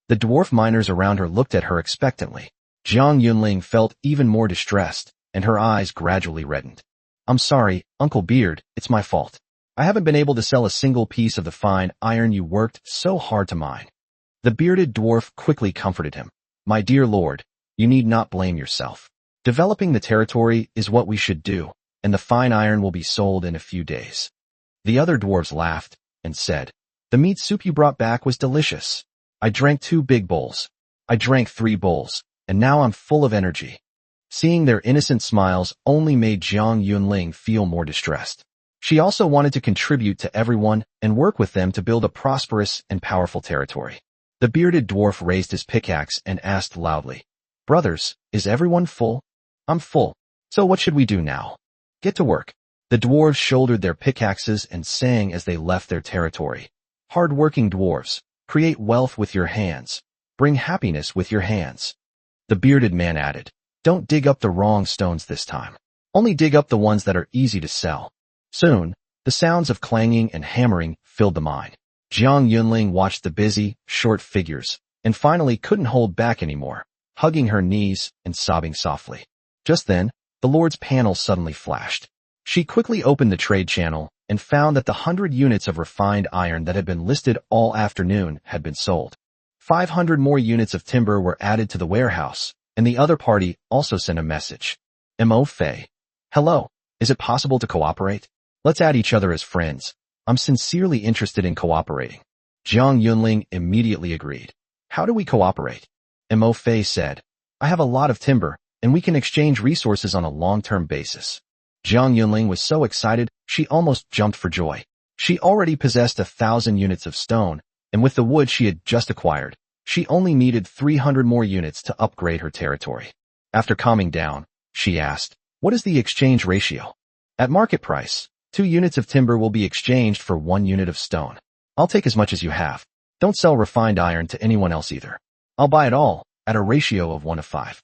The dwarf miners around her looked at her expectantly. Jiang Yunling felt even more distressed, and her eyes gradually reddened. "I'm sorry, Uncle Beard, it's my fault. I haven't been able to sell a single piece of the fine iron you worked so hard to mine." The bearded dwarf quickly comforted him. "My dear lord, you need not blame yourself. Developing the territory is what we should do, and the fine iron will be sold in a few days." The other dwarves laughed and said, "The meat soup you brought back was delicious. I drank 2 big bowls. I drank 3 bowls, and now I'm full of energy." Seeing their innocent smiles only made Jiang Yunling feel more distressed. She also wanted to contribute to everyone and work with them to build a prosperous and powerful territory. The bearded dwarf raised his pickaxe and asked loudly, "Brothers, is everyone full?" "I'm full. So what should we do now?" "Get to work." The dwarves shouldered their pickaxes and sang as they left their territory. "Hard-working dwarves, create wealth with your hands. Bring happiness with your hands." The bearded man added, "Don't dig up the wrong stones this time. Only dig up the ones that are easy to sell." Soon, the sounds of clanging and hammering filled the mine. Jiang Yunling watched the busy, short figures, and finally couldn't hold back anymore, hugging her knees and sobbing softly. Just then, the Lord's panel suddenly flashed. She quickly opened the trade channel and found that the 100 units of refined iron that had been listed all afternoon had been sold. 500 more units of timber were added to the warehouse, and the other party also sent a message. "Mo Fei. Hello, is it possible to cooperate? Let's add each other as friends. I'm sincerely interested in cooperating." Jiang Yunling immediately agreed. "How do we cooperate?" Mo Fei said, "I have a lot of timber, and we can exchange resources on a long-term basis." Jiang Yunling was so excited, she almost jumped for joy. She already possessed 1,000 units of stone, and with the wood she had just acquired, she only needed 300 more units to upgrade her territory. After calming down, she asked, "What is the exchange ratio?" "At market price, 2 units of timber will be exchanged for 1 unit of stone. I'll take as much as you have. Don't sell refined iron to anyone else either. I'll buy it all, at a ratio of 1 to 5.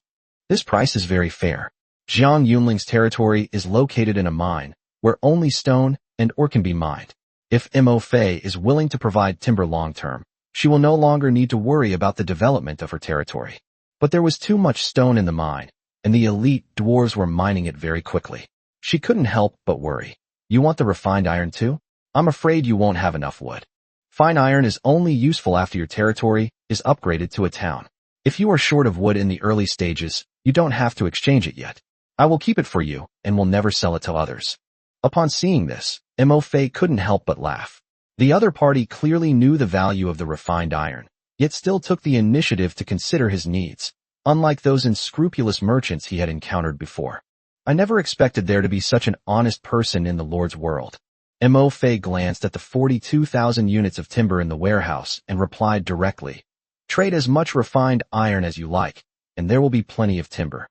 This price is very fair. Jiang Yunling's territory is located in a mine, where only stone and ore can be mined. If Mo Fei is willing to provide timber long-term, she will no longer need to worry about the development of her territory." But there was too much stone in the mine, and the elite dwarves were mining it very quickly. She couldn't help but worry. "You want the refined iron too? I'm afraid you won't have enough wood. Fine iron is only useful after your territory is upgraded to a town. If you are short of wood in the early stages, you don't have to exchange it yet. I will keep it for you and will never sell it to others." Upon seeing this, Mo Fei couldn't help but laugh. The other party clearly knew the value of the refined iron, yet still took the initiative to consider his needs, unlike those unscrupulous merchants he had encountered before. "I never expected there to be such an honest person in the Lord's world." Mo Fei glanced at the 42,000 units of timber in the warehouse and replied directly, "Trade as much refined iron as you like, and there will be plenty of timber.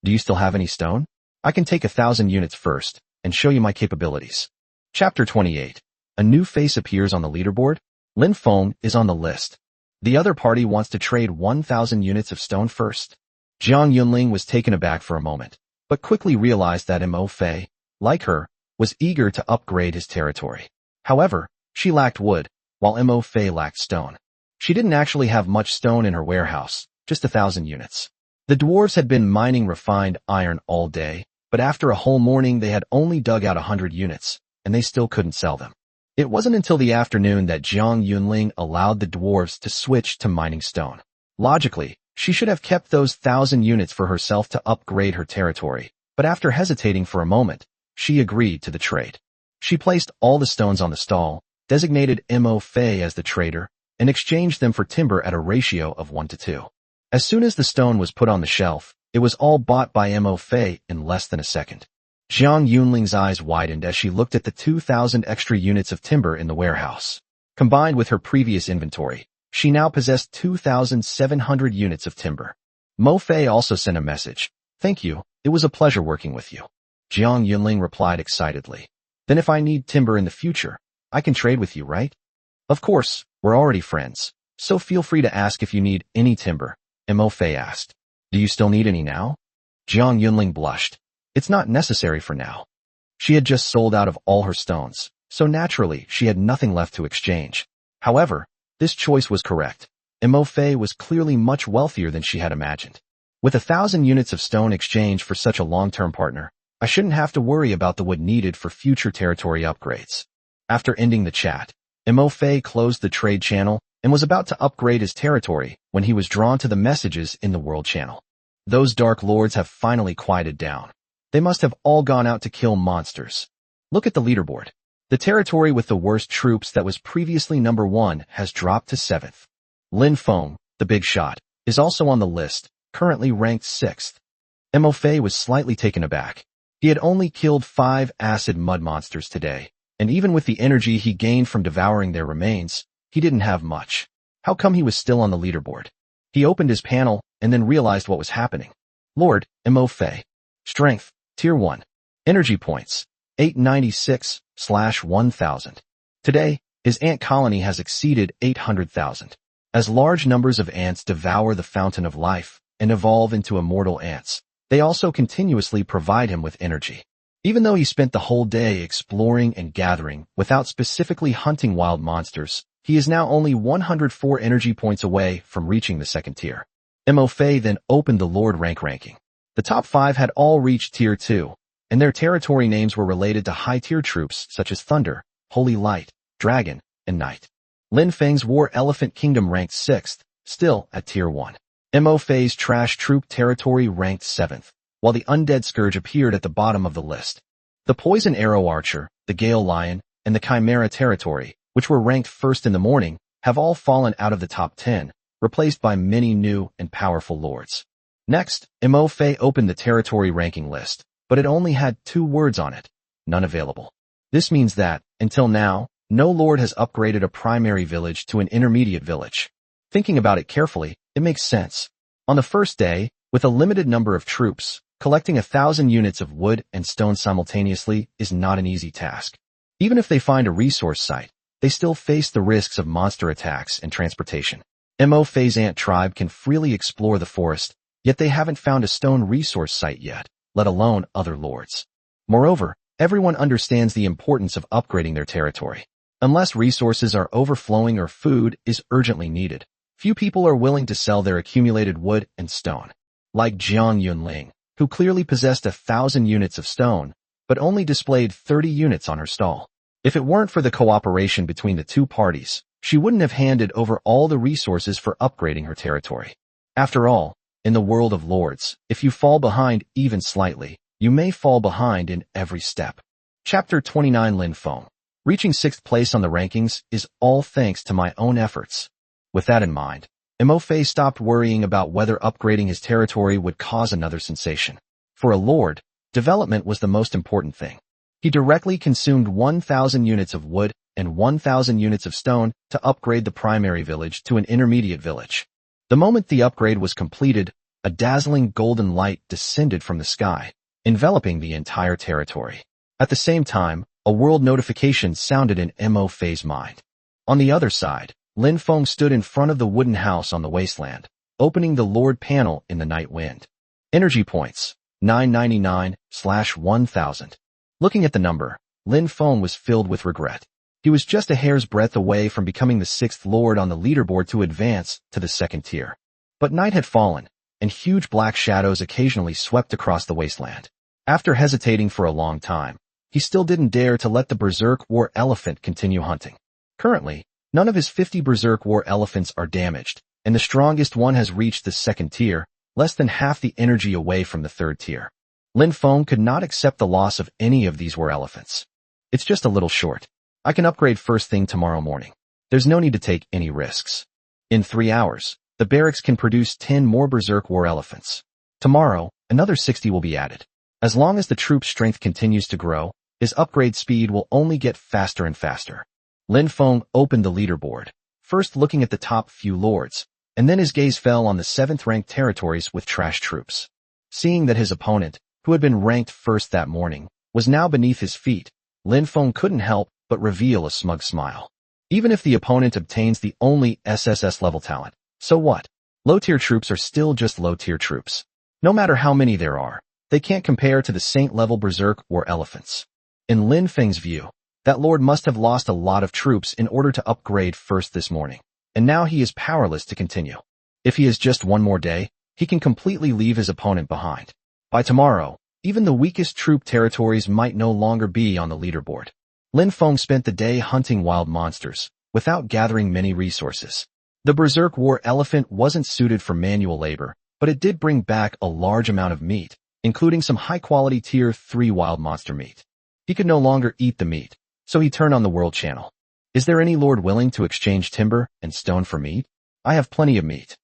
Do you still have any stone? I can take 1,000 units first and show you my capabilities." Chapter 28. A new face appears on the leaderboard. Lin Feng is on the list. The other party wants to trade 1,000 units of stone first. Jiang Yunling was taken aback for a moment, but quickly realized that Mo Fei, like her, was eager to upgrade his territory. However, she lacked wood, while Mo Fei lacked stone. She didn't actually have much stone in her warehouse, just 1,000 units. The dwarves had been mining refined iron all day, but after a whole morning they had only dug out 100 units, and they still couldn't sell them. It wasn't until the afternoon that Jiang Yunling allowed the dwarves to switch to mining stone. Logically, she should have kept those 1,000 units for herself to upgrade her territory, but after hesitating for a moment, she agreed to the trade. She placed all the stones on the stall, designated Mo Fei as the trader, and exchanged them for timber at a ratio of 1 to 2. As soon as the stone was put on the shelf, it was all bought by Mo Fei in less than a second. Jiang Yunling's eyes widened as she looked at the 2,000 extra units of timber in the warehouse. Combined with her previous inventory, she now possessed 2,700 units of timber. Mo Fei also sent a message. Thank you, it was a pleasure working with you. Jiang Yunling replied excitedly. Then if I need timber in the future, I can trade with you, right? Of course, we're already friends, so feel free to ask if you need any timber, and Mo Fei asked. Do you still need any now? Jiang Yunling blushed. It's not necessary for now. She had just sold out of all her stones, so naturally she had nothing left to exchange. However, this choice was correct, and Mo Fei was clearly much wealthier than she had imagined. With 1,000 units of stone exchanged for such a long-term partner, I shouldn't have to worry about the wood needed for future territory upgrades. After ending the chat, Mo Fei closed the trade channel and was about to upgrade his territory when he was drawn to the messages in the world channel. Those dark lords have finally quieted down. They must have all gone out to kill monsters. Look at the leaderboard. The territory with the worst troops that was previously number 1 has dropped to 7th. Lin Feng, the big shot, is also on the list, currently ranked 6th. Mo Fei was slightly taken aback. He had only killed 5 acid mud monsters today, and even with the energy he gained from devouring their remains, he didn't have much. How come he was still on the leaderboard? He opened his panel and then realized what was happening. Lord, Mo Fei. Strength, Tier 1. Energy points, 896/1000. Today, his ant colony has exceeded 800,000. As large numbers of ants devour the fountain of life and evolve into immortal ants, they also continuously provide him with energy. Even though he spent the whole day exploring and gathering without specifically hunting wild monsters, he is now only 104 energy points away from reaching the 2nd tier. Mo Fei then opened the Lord rank ranking. The top 5 had all reached Tier 2, and their territory names were related to high-tier troops such as Thunder, Holy Light, Dragon, and Night. Lin Feng's War Elephant Kingdom ranked 6th, still at Tier 1. Mo Fei's Trash Troop territory ranked 7th, while the Undead Scourge appeared at the bottom of the list. The Poison Arrow Archer, the Gale Lion, and the Chimera territory, which were ranked 1st in the morning, have all fallen out of the top 10, replaced by many new and powerful lords. Next, Mo Fei opened the territory ranking list, but it only had 2 words on it. None available. This means that, until now, no lord has upgraded a primary village to an intermediate village. Thinking about it carefully, it makes sense. On the first day, with a limited number of troops, collecting 1,000 units of wood and stone simultaneously is not an easy task. Even if they find a resource site, they still face the risks of monster attacks and transportation. Mo Fei's ant tribe can freely explore the forest, yet they haven't found a stone resource site yet, let alone other lords. Moreover, everyone understands the importance of upgrading their territory. Unless resources are overflowing or food is urgently needed, few people are willing to sell their accumulated wood and stone. Like Jiang Yunling, who clearly possessed 1,000 units of stone, but only displayed 30 units on her stall. If it weren't for the cooperation between the 2 parties, she wouldn't have handed over all the resources for upgrading her territory. After all, in the world of lords, if you fall behind even slightly, you may fall behind in every step. Chapter 29 Lin Feng. Reaching 6th place on the rankings is all thanks to my own efforts. With that in mind, Mo Fei stopped worrying about whether upgrading his territory would cause another sensation. For a lord, development was the most important thing. He directly consumed 1,000 units of wood and 1,000 units of stone to upgrade the primary village to an intermediate village. The moment the upgrade was completed, a dazzling golden light descended from the sky, enveloping the entire territory. At the same time, a world notification sounded in Mo Fei's mind. On the other side, Lin Feng stood in front of the wooden house on the wasteland, opening the Lord panel in the night wind. Energy points, 999/1000. Looking at the number, Lin Feng was filled with regret. He was just a hair's breadth away from becoming the 6th lord on the leaderboard to advance to the 2nd tier. But night had fallen, and huge black shadows occasionally swept across the wasteland. After hesitating for a long time, he still didn't dare to let the Berserk War Elephant continue hunting. Currently, none of his 50 Berserk War Elephants are damaged, and the strongest one has reached the 2nd tier, less than half the energy away from the 3rd tier. Lin Feng could not accept the loss of any of these war elephants. It's just a little short. I can upgrade first thing tomorrow morning. There's no need to take any risks. In 3 hours, the barracks can produce 10 more Berserk War Elephants. Tomorrow, another 60 will be added. As long as the troop's strength continues to grow, his upgrade speed will only get faster and faster. Lin Feng opened the leaderboard, first looking at the top few lords, and then his gaze fell on the 7th-ranked territories with trash troops. Seeing that his opponent, who had been ranked first that morning, was now beneath his feet, Lin Feng couldn't help but reveal a smug smile. Even if the opponent obtains the only SSS level talent, so what? Low-tier troops are still just low-tier troops. No matter how many there are, they can't compare to the saint-level berserk war elephants. In Lin Feng's view, that lord must have lost a lot of troops in order to upgrade first this morning, and now he is powerless to continue. If he has just one more day, he can completely leave his opponent behind. By tomorrow, even the weakest troop territories might no longer be on the leaderboard. Lin Feng spent the day hunting wild monsters, without gathering many resources. The berserk war elephant wasn't suited for manual labor, but it did bring back a large amount of meat, including some high-quality tier 3 wild monster meat. He could no longer eat the meat, so he turned on the world channel. Is there any lord willing to exchange timber and stone for meat? I have plenty of meat.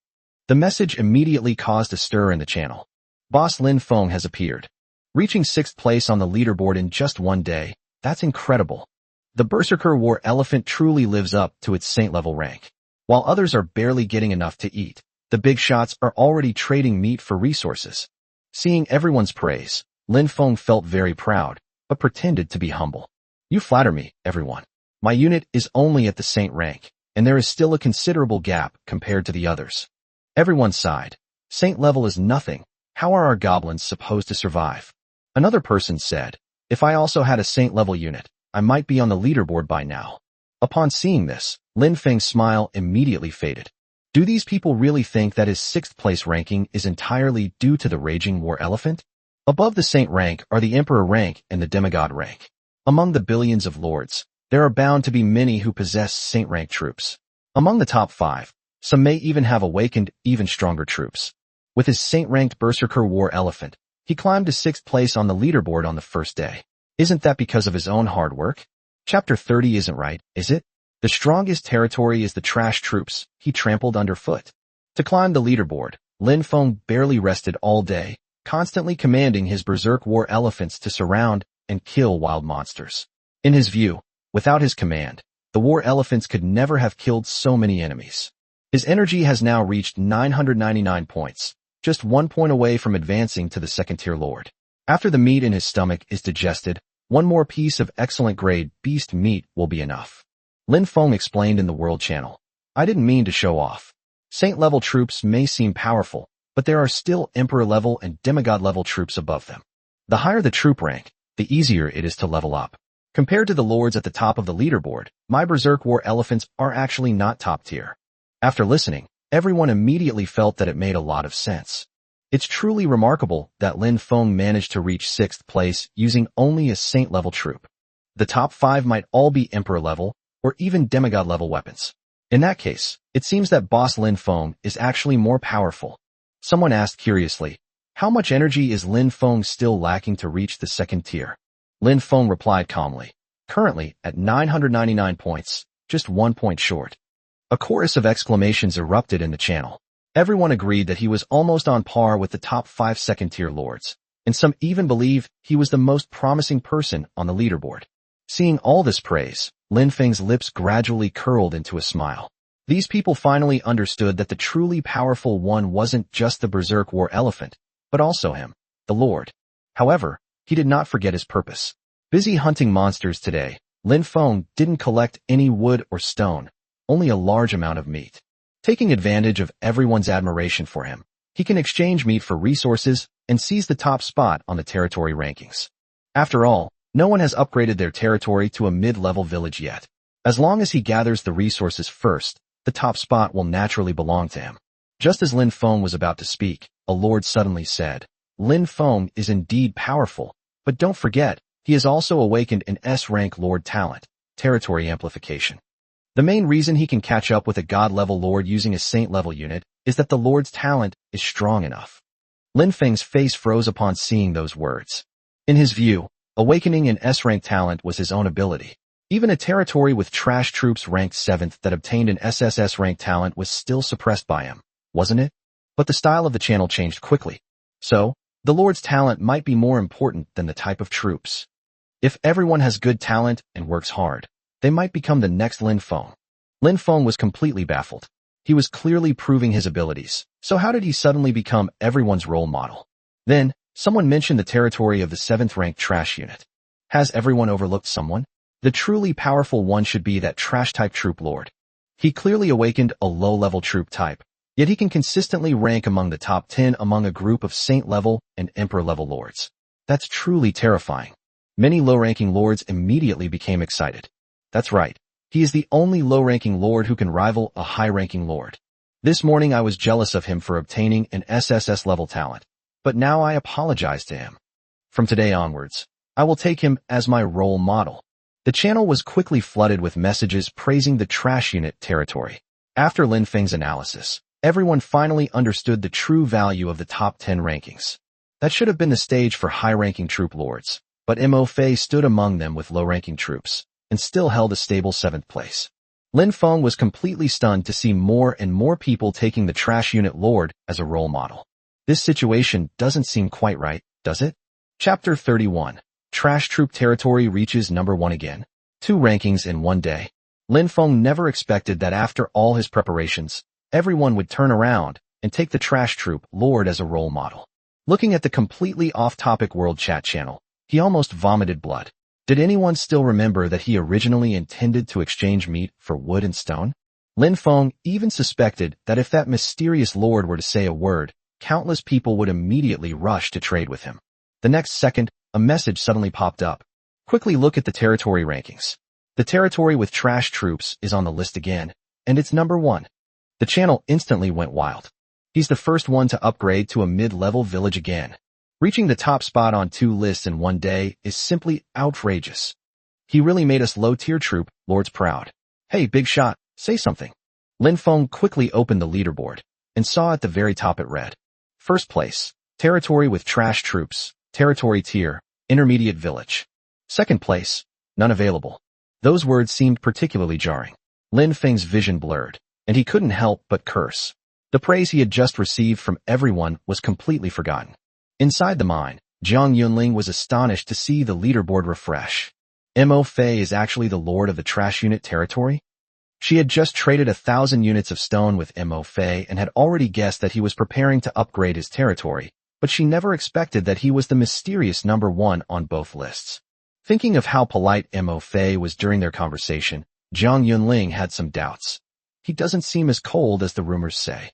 The message immediately caused a stir in the channel. Boss Lin Feng has appeared. Reaching 6th place on the leaderboard in just one day, that's incredible. The Berserker War Elephant truly lives up to its saint-level rank. While others are barely getting enough to eat, the big shots are already trading meat for resources. Seeing everyone's praise, Lin Feng felt very proud, but pretended to be humble. You flatter me, everyone. My unit is only at the saint rank, and there is still a considerable gap compared to the others. Everyone sighed. Saint level is nothing. How are our goblins supposed to survive? Another person said, if I also had a saint level unit, I might be on the leaderboard by now. Upon seeing this, Lin Feng's smile immediately faded. Do these people really think that his 6th place ranking is entirely due to the raging war elephant? Above the saint rank are the emperor rank and the demigod rank. Among the billions of lords, there are bound to be many who possess saint rank troops. Among the top 5, some may even have awakened even stronger troops. With his saint-ranked berserker war elephant, he climbed to 6th place on the leaderboard on the first day. Isn't that because of his own hard work? Chapter 30 isn't right, is it? The strongest territory is the trash troops he trampled underfoot. To climb the leaderboard, Lin Feng barely rested all day, constantly commanding his berserk war elephants to surround and kill wild monsters. In his view, without his command, the war elephants could never have killed so many enemies. His energy has now reached 999 points, just 1 point away from advancing to the 2nd-tier lord. After the meat in his stomach is digested, one more piece of excellent grade beast meat will be enough. Lin Feng explained in the World Channel. I didn't mean to show off. Saint-level troops may seem powerful, but there are still emperor-level and demigod-level troops above them. The higher the troop rank, the easier it is to level up. Compared to the lords at the top of the leaderboard, my berserk war elephants are actually not top tier. After listening, everyone immediately felt that it made a lot of sense. It's truly remarkable that Lin Feng managed to reach 6th place using only a saint-level troop. The top 5 might all be emperor-level or even demigod-level weapons. In that case, it seems that boss Lin Feng is actually more powerful. Someone asked curiously, how much energy is Lin Feng still lacking to reach the 2nd tier? Lin Feng replied calmly, currently at 999 points, just 1 point short. A chorus of exclamations erupted in the channel. Everyone agreed that he was almost on par with the top 5 2nd-tier lords, and some even believe he was the most promising person on the leaderboard. Seeing all this praise, Lin Feng's lips gradually curled into a smile. These people finally understood that the truly powerful one wasn't just the berserk war elephant, but also him, the lord. However, he did not forget his purpose. Busy hunting monsters today, Lin Feng didn't collect any wood or stone, only a large amount of meat. Taking advantage of everyone's admiration for him, he can exchange meat for resources and seize the top spot on the territory rankings. After all, no one has upgraded their territory to a mid-level village yet. As long as he gathers the resources first, the top spot will naturally belong to him. Just as Lin Feng was about to speak, a lord suddenly said, Lin Feng is indeed powerful, but don't forget, he has also awakened an S-rank lord talent, territory amplification. The main reason he can catch up with a god-level lord using a saint-level unit is that the lord's talent is strong enough. Lin Feng's face froze upon seeing those words. In his view, awakening an S-rank talent was his own ability. Even a territory with trash troops ranked 7th that obtained an SSS-Rank talent was still suppressed by him, wasn't it? But the style of the channel changed quickly. So, the lord's talent might be more important than the type of troops. If everyone has good talent and works hard, they might become the next Lin Feng. Lin Feng was completely baffled. He was clearly proving his abilities. So how did he suddenly become everyone's role model? Then, someone mentioned the territory of the 7th rank trash unit. Has everyone overlooked someone? The truly powerful one should be that trash-type troop lord. He clearly awakened a low-level troop type, yet he can consistently rank among the top 10 among a group of saint-level and emperor-level lords. That's truly terrifying. Many low-ranking lords immediately became excited. That's right. He is the only low-ranking lord who can rival a high-ranking lord. This morning I was jealous of him for obtaining an SSS-level talent, but now I apologize to him. From today onwards, I will take him as my role model. The channel was quickly flooded with messages praising the trash unit territory. After Lin Feng's analysis, everyone finally understood the true value of the top 10 rankings. That should have been the stage for high-ranking troop lords, but Mo Fei stood among them with low-ranking troops, and still held a stable 7th place. Lin Feng was completely stunned to see more and more people taking the trash unit lord as a role model. This situation doesn't seem quite right, does it? Chapter 31. Trash troop territory reaches number 1 again. 2 rankings in one day. Lin Feng never expected that after all his preparations, everyone would turn around and take the trash troop lord as a role model. Looking at the completely off-topic world chat channel, he almost vomited blood. Did anyone still remember that he originally intended to exchange meat for wood and stone? Lin Feng even suspected that if that mysterious lord were to say a word, countless people would immediately rush to trade with him. The next second, a message suddenly popped up. Quickly look at the territory rankings. The territory with trash troops is on the list again, and it's number 1. The channel instantly went wild. He's the first one to upgrade to a mid-level village again. Reaching the top spot on 2 lists in one day is simply outrageous. He really made us low-tier troop lords proud. Hey, big shot, say something. Lin Feng quickly opened the leaderboard and saw at the very top it read. First place, territory with trash troops, territory tier, intermediate village. Second place, none available. Those words seemed particularly jarring. Lin Feng's vision blurred, and he couldn't help but curse. The praise he had just received from everyone was completely forgotten. Inside the mine, Jiang Yunling was astonished to see the leaderboard refresh. Mo Fei is actually the lord of the trash unit territory? She had just traded 1,000 units of stone with Mo Fei and had already guessed that he was preparing to upgrade his territory, but she never expected that he was the mysterious number 1 on both lists. Thinking of how polite Mo Fei was during their conversation, Jiang Yunling had some doubts. He doesn't seem as cold as the rumors say.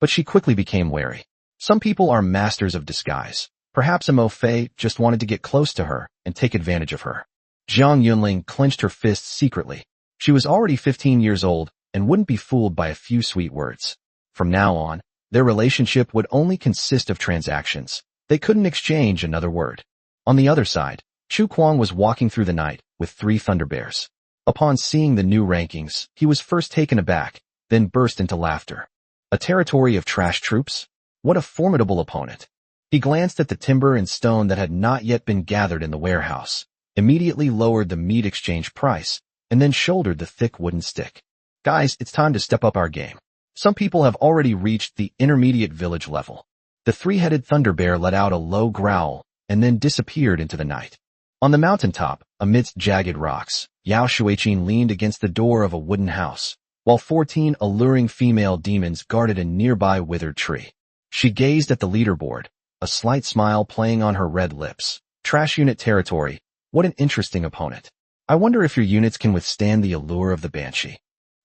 But she quickly became wary. Some people are masters of disguise. Perhaps Mo Fei just wanted to get close to her and take advantage of her. Jiang Yunling clenched her fists secretly. She was already 15 years old and wouldn't be fooled by a few sweet words. From now on, their relationship would only consist of transactions. They couldn't exchange another word. On the other side, Chu Kuang was walking through the night with 3 Thunder Bears. Upon seeing the new rankings, he was first taken aback, then burst into laughter. A territory of trash troops? What a formidable opponent. He glanced at the timber and stone that had not yet been gathered in the warehouse, immediately lowered the meat exchange price, and then shouldered the thick wooden stick. Guys, it's time to step up our game. Some people have already reached the intermediate village level. The 3-headed Thunder Bear let out a low growl and then disappeared into the night. On the mountaintop, amidst jagged rocks, Yao Shuiqin leaned against the door of a wooden house, while 14 alluring female demons guarded a nearby withered tree. She gazed at the leaderboard, a slight smile playing on her red lips. Trash unit territory, what an interesting opponent. I wonder if your units can withstand the allure of the Banshee.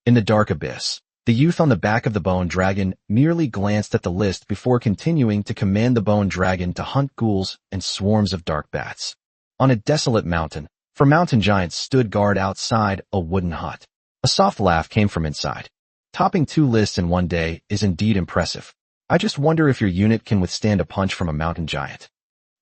In the dark abyss, the youth on the back of the bone dragon merely glanced at the list before continuing to command the bone dragon to hunt ghouls and swarms of dark bats. On a desolate mountain, 4 mountain giants stood guard outside a wooden hut. A soft laugh came from inside. Topping 2 lists in one day is indeed impressive. I just wonder if your unit can withstand a punch from a mountain giant.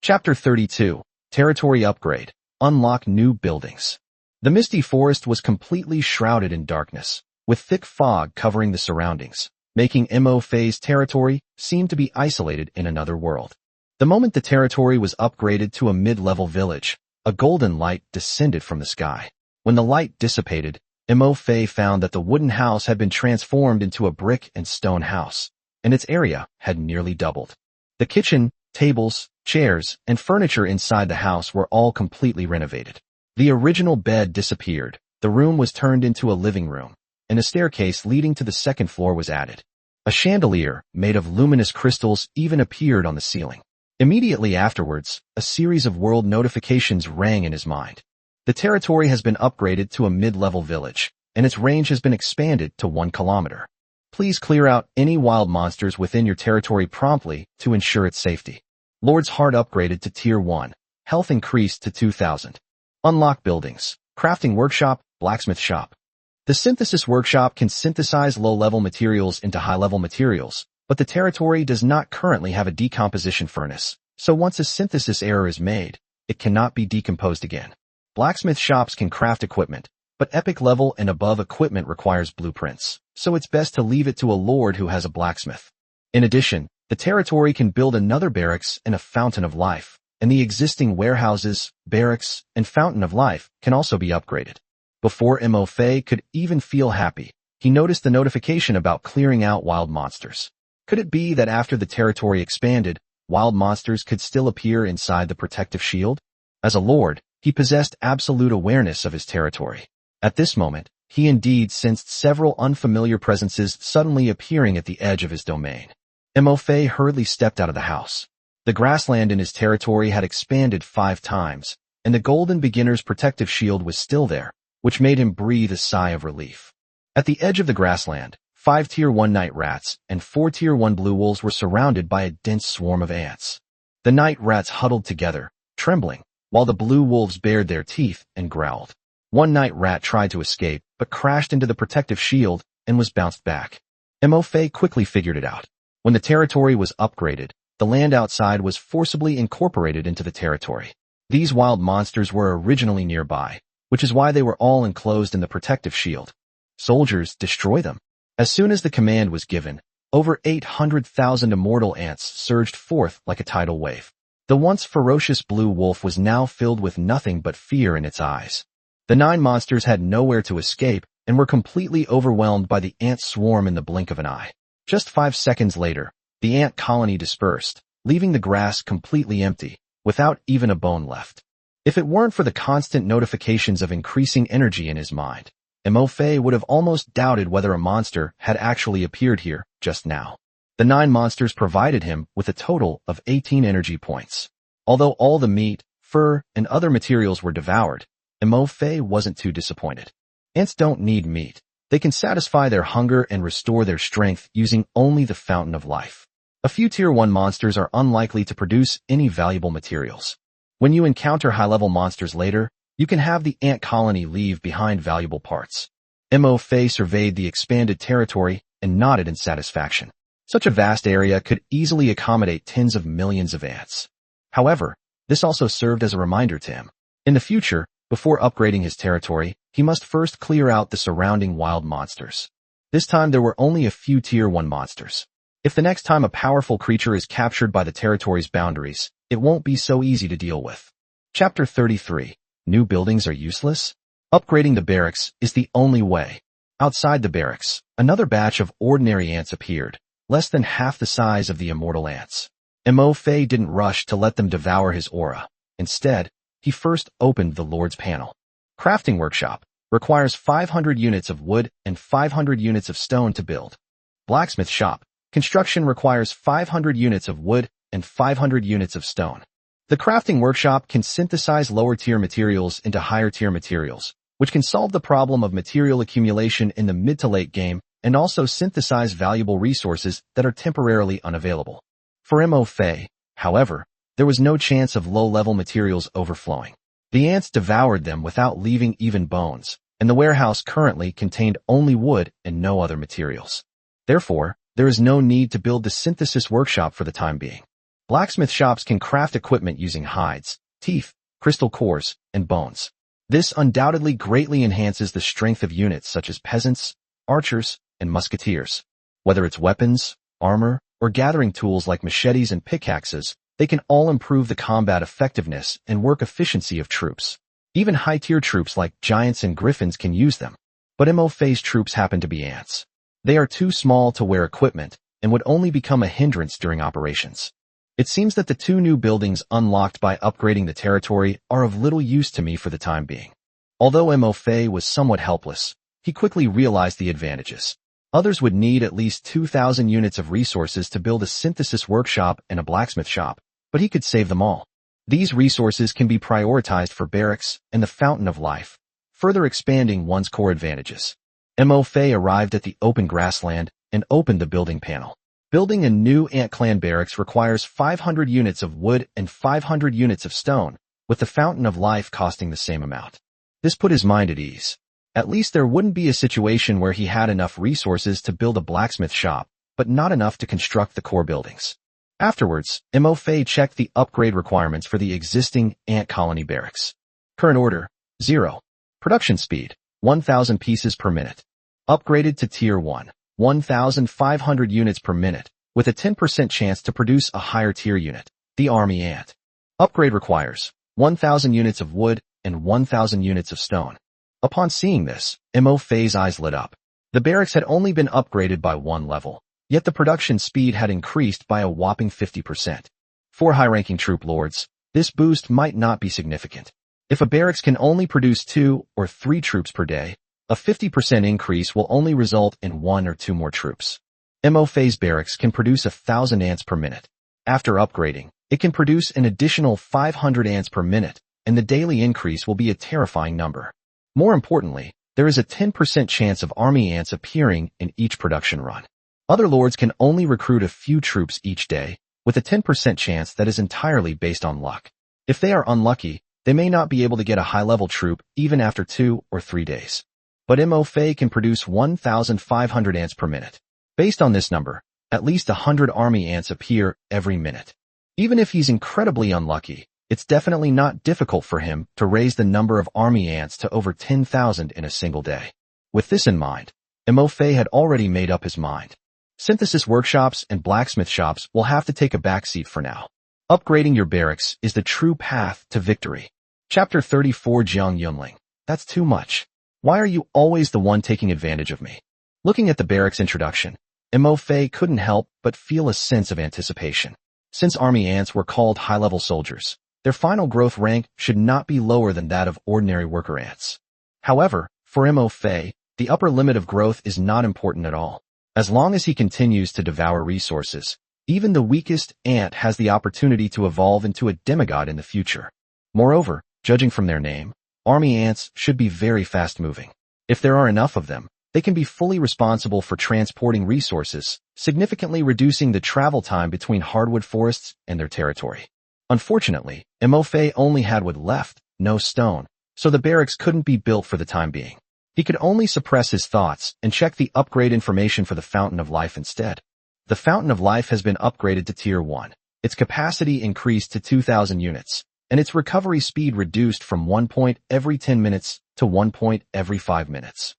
Chapter 32. Territory Upgrade. Unlock new buildings. The misty forest was completely shrouded in darkness, with thick fog covering the surroundings, making Mo Fei's territory seem to be isolated in another world. The moment the territory was upgraded to a mid-level village, a golden light descended from the sky. When the light dissipated, Mo Fei found that the wooden house had been transformed into a brick and stone house, and its area had nearly doubled. The kitchen, tables, chairs, and furniture inside the house were all completely renovated. The original bed disappeared. The room was turned into a living room, and a staircase leading to the second floor was added. A chandelier, made of luminous crystals, even appeared on the ceiling. Immediately afterwards, a series of world notifications rang in his mind. The territory has been upgraded to a mid-level village, and its range has been expanded to 1 kilometer. Please clear out any wild monsters within your territory promptly to ensure its safety. Lord's Heart upgraded to Tier 1. Health increased to 2,000. Unlock buildings. Crafting workshop, blacksmith shop. The synthesis workshop can synthesize low-level materials into high-level materials, but the territory does not currently have a decomposition furnace, so once a synthesis error is made, it cannot be decomposed again. Blacksmith shops can craft equipment, but epic level and above equipment requires blueprints, so it's best to leave it to a lord who has a blacksmith. In addition, the territory can build another barracks and a fountain of life, and the existing warehouses, barracks, and fountain of life can also be upgraded. Before Mo Fei could even feel happy, he noticed the notification about clearing out wild monsters. Could it be that after the territory expanded, wild monsters could still appear inside the protective shield? As a lord, he possessed absolute awareness of his territory. At this moment, he indeed sensed several unfamiliar presences suddenly appearing at the edge of his domain. Mo Fei hurriedly stepped out of the house. The grassland in his territory had expanded 5 times, and the golden beginner's protective shield was still there, which made him breathe a sigh of relief. At the edge of the grassland, 5 Tier 1 night rats and 4 Tier 1 blue wolves were surrounded by a dense swarm of ants. The night rats huddled together, trembling, while the blue wolves bared their teeth and growled. One night rat tried to escape, but crashed into the protective shield and was bounced back. Mo Fei quickly figured it out. When the territory was upgraded, the land outside was forcibly incorporated into the territory. These wild monsters were originally nearby, which is why they were all enclosed in the protective shield. Soldiers, destroy them. As soon as the command was given, over 800,000 immortal ants surged forth like a tidal wave. The once ferocious blue wolf was now filled with nothing but fear in its eyes. The 9 monsters had nowhere to escape and were completely overwhelmed by the ant swarm in the blink of an eye. Just 5 seconds later, the ant colony dispersed, leaving the grass completely empty, without even a bone left. If it weren't for the constant notifications of increasing energy in his mind, Mo Fei would have almost doubted whether a monster had actually appeared here just now. The 9 monsters provided him with a total of 18 energy points. Although all the meat, fur, and other materials were devoured, Mo Fei wasn't too disappointed. Ants don't need meat. They can satisfy their hunger and restore their strength using only the fountain of life. A few Tier 1 monsters are unlikely to produce any valuable materials. When you encounter high-level monsters later, you can have the ant colony leave behind valuable parts. Mo Fei surveyed the expanded territory and nodded in satisfaction. Such a vast area could easily accommodate tens of millions of ants. However, this also served as a reminder to him. In the future, before upgrading his territory, he must first clear out the surrounding wild monsters. This time there were only a few Tier 1 monsters. If the next time a powerful creature is captured by the territory's boundaries, it won't be so easy to deal with. Chapter 33. New buildings are useless? Upgrading the barracks is the only way. Outside the barracks, another batch of ordinary ants appeared, less than half the size of the immortal ants. Mo Fei didn't rush to let them devour his aura. Instead, he first opened the Lord's panel. Crafting workshop requires 500 units of wood and 500 units of stone to build. Blacksmith shop. Construction requires 500 units of wood and 500 units of stone. The crafting workshop can synthesize lower-tier materials into higher-tier materials, which can solve the problem of material accumulation in the mid to late game and also synthesize valuable resources that are temporarily unavailable. For Mo Fei, however, there was no chance of low-level materials overflowing. The ants devoured them without leaving even bones, and the warehouse currently contained only wood and no other materials. Therefore, there is no need to build the synthesis workshop for the time being. Blacksmith shops can craft equipment using hides, teeth, crystal cores, and bones. This undoubtedly greatly enhances the strength of units such as peasants, archers, and musketeers. Whether it's weapons, armor, or gathering tools like machetes and pickaxes, they can all improve the combat effectiveness and work efficiency of troops. Even high-tier troops like giants and griffins can use them. But Mo Fei's troops happen to be ants. They are too small to wear equipment and would only become a hindrance during operations. It seems that the 2 new buildings unlocked by upgrading the territory are of little use to me for the time being. Although Mo Fei was somewhat helpless, he quickly realized the advantages. Others would need at least 2,000 units of resources to build a synthesis workshop and a blacksmith shop, but he could save them all. These resources can be prioritized for barracks and the Fountain of Life, further expanding one's core advantages. Mo Fei arrived at the open grassland and opened the building panel. Building a new ant clan barracks requires 500 units of wood and 500 units of stone, with the Fountain of Life costing the same amount. This put his mind at ease. At least there wouldn't be a situation where he had enough resources to build a blacksmith shop, but not enough to construct the core buildings. Afterwards, Mo Fei checked the upgrade requirements for the existing ant colony barracks. Current order, 0. Production speed, 1,000 pieces per minute. Upgraded to Tier 1, 1,500 units per minute, with a 10% chance to produce a higher tier unit, the Army Ant. Upgrade requires 1,000 units of wood and 1,000 units of stone. Upon seeing this, Mo Fei's eyes lit up. The barracks had only been upgraded by one level, yet the production speed had increased by a whopping 50%. For high-ranking troop lords, this boost might not be significant. If a barracks can only produce 2 or 3 troops per day, a 50% increase will only result in 1 or 2 more troops. Mo Fei's barracks can produce 1,000 ants per minute. After upgrading, it can produce an additional 500 ants per minute, and the daily increase will be a terrifying number. More importantly, there is a 10% chance of army ants appearing in each production run. Other lords can only recruit a few troops each day, with a 10% chance that is entirely based on luck. If they are unlucky, they may not be able to get a high-level troop even after 2 or 3 days. But Mo Fei can produce 1,500 ants per minute. Based on this number, at least 100 army ants appear every minute. Even if he's incredibly unlucky, it's definitely not difficult for him to raise the number of army ants to over 10,000 in a single day. With this in mind, Mo Fei had already made up his mind. Synthesis workshops and blacksmith shops will have to take a backseat for now. Upgrading your barracks is the true path to victory. Chapter 34 Jiang Yunling. That's too much. Why are you always the one taking advantage of me? Looking at the barracks introduction, Mo Fei couldn't help but feel a sense of anticipation. Since army ants were called high-level soldiers, their final growth rank should not be lower than that of ordinary worker ants. However, for Mo Fei, the upper limit of growth is not important at all. As long as he continues to devour resources, even the weakest ant has the opportunity to evolve into a demigod in the future. Moreover, judging from their name, army ants should be very fast-moving. If there are enough of them, they can be fully responsible for transporting resources, significantly reducing the travel time between hardwood forests and their territory. Unfortunately, Mo Fei only had wood left, no stone, so the barracks couldn't be built for the time being. He could only suppress his thoughts and check the upgrade information for the Fountain of Life instead. The Fountain of Life has been upgraded to Tier 1. Its capacity increased to 2,000 units, and its recovery speed reduced from 1 point every 10 minutes to 1 point every 5 minutes.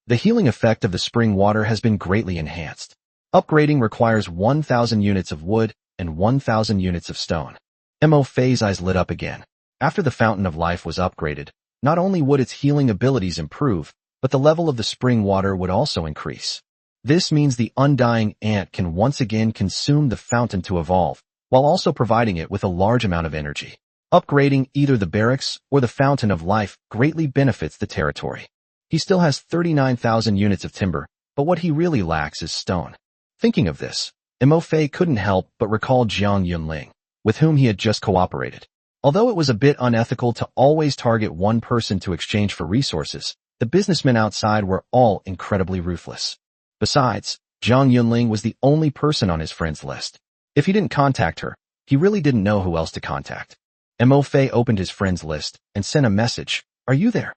The healing effect of the spring water has been greatly enhanced. Upgrading requires 1,000 units of wood and 1,000 units of stone. Mo Fei's eyes lit up again. After the Fountain of Life was upgraded, not only would its healing abilities improve, but the level of the spring water would also increase. This means the undying ant can once again consume the fountain to evolve, while also providing it with a large amount of energy. Upgrading either the barracks or the Fountain of Life greatly benefits the territory. He still has 39,000 units of timber, but what he really lacks is stone. Thinking of this, Mo Fei couldn't help but recall Jiang Yunling, with whom he had just cooperated. Although it was a bit unethical to always target one person to exchange for resources, the businessmen outside were all incredibly ruthless. Besides, Jiang Yunling was the only person on his friends list. If he didn't contact her, he really didn't know who else to contact. Mo Fei opened his friends list and sent a message, "Are you there?"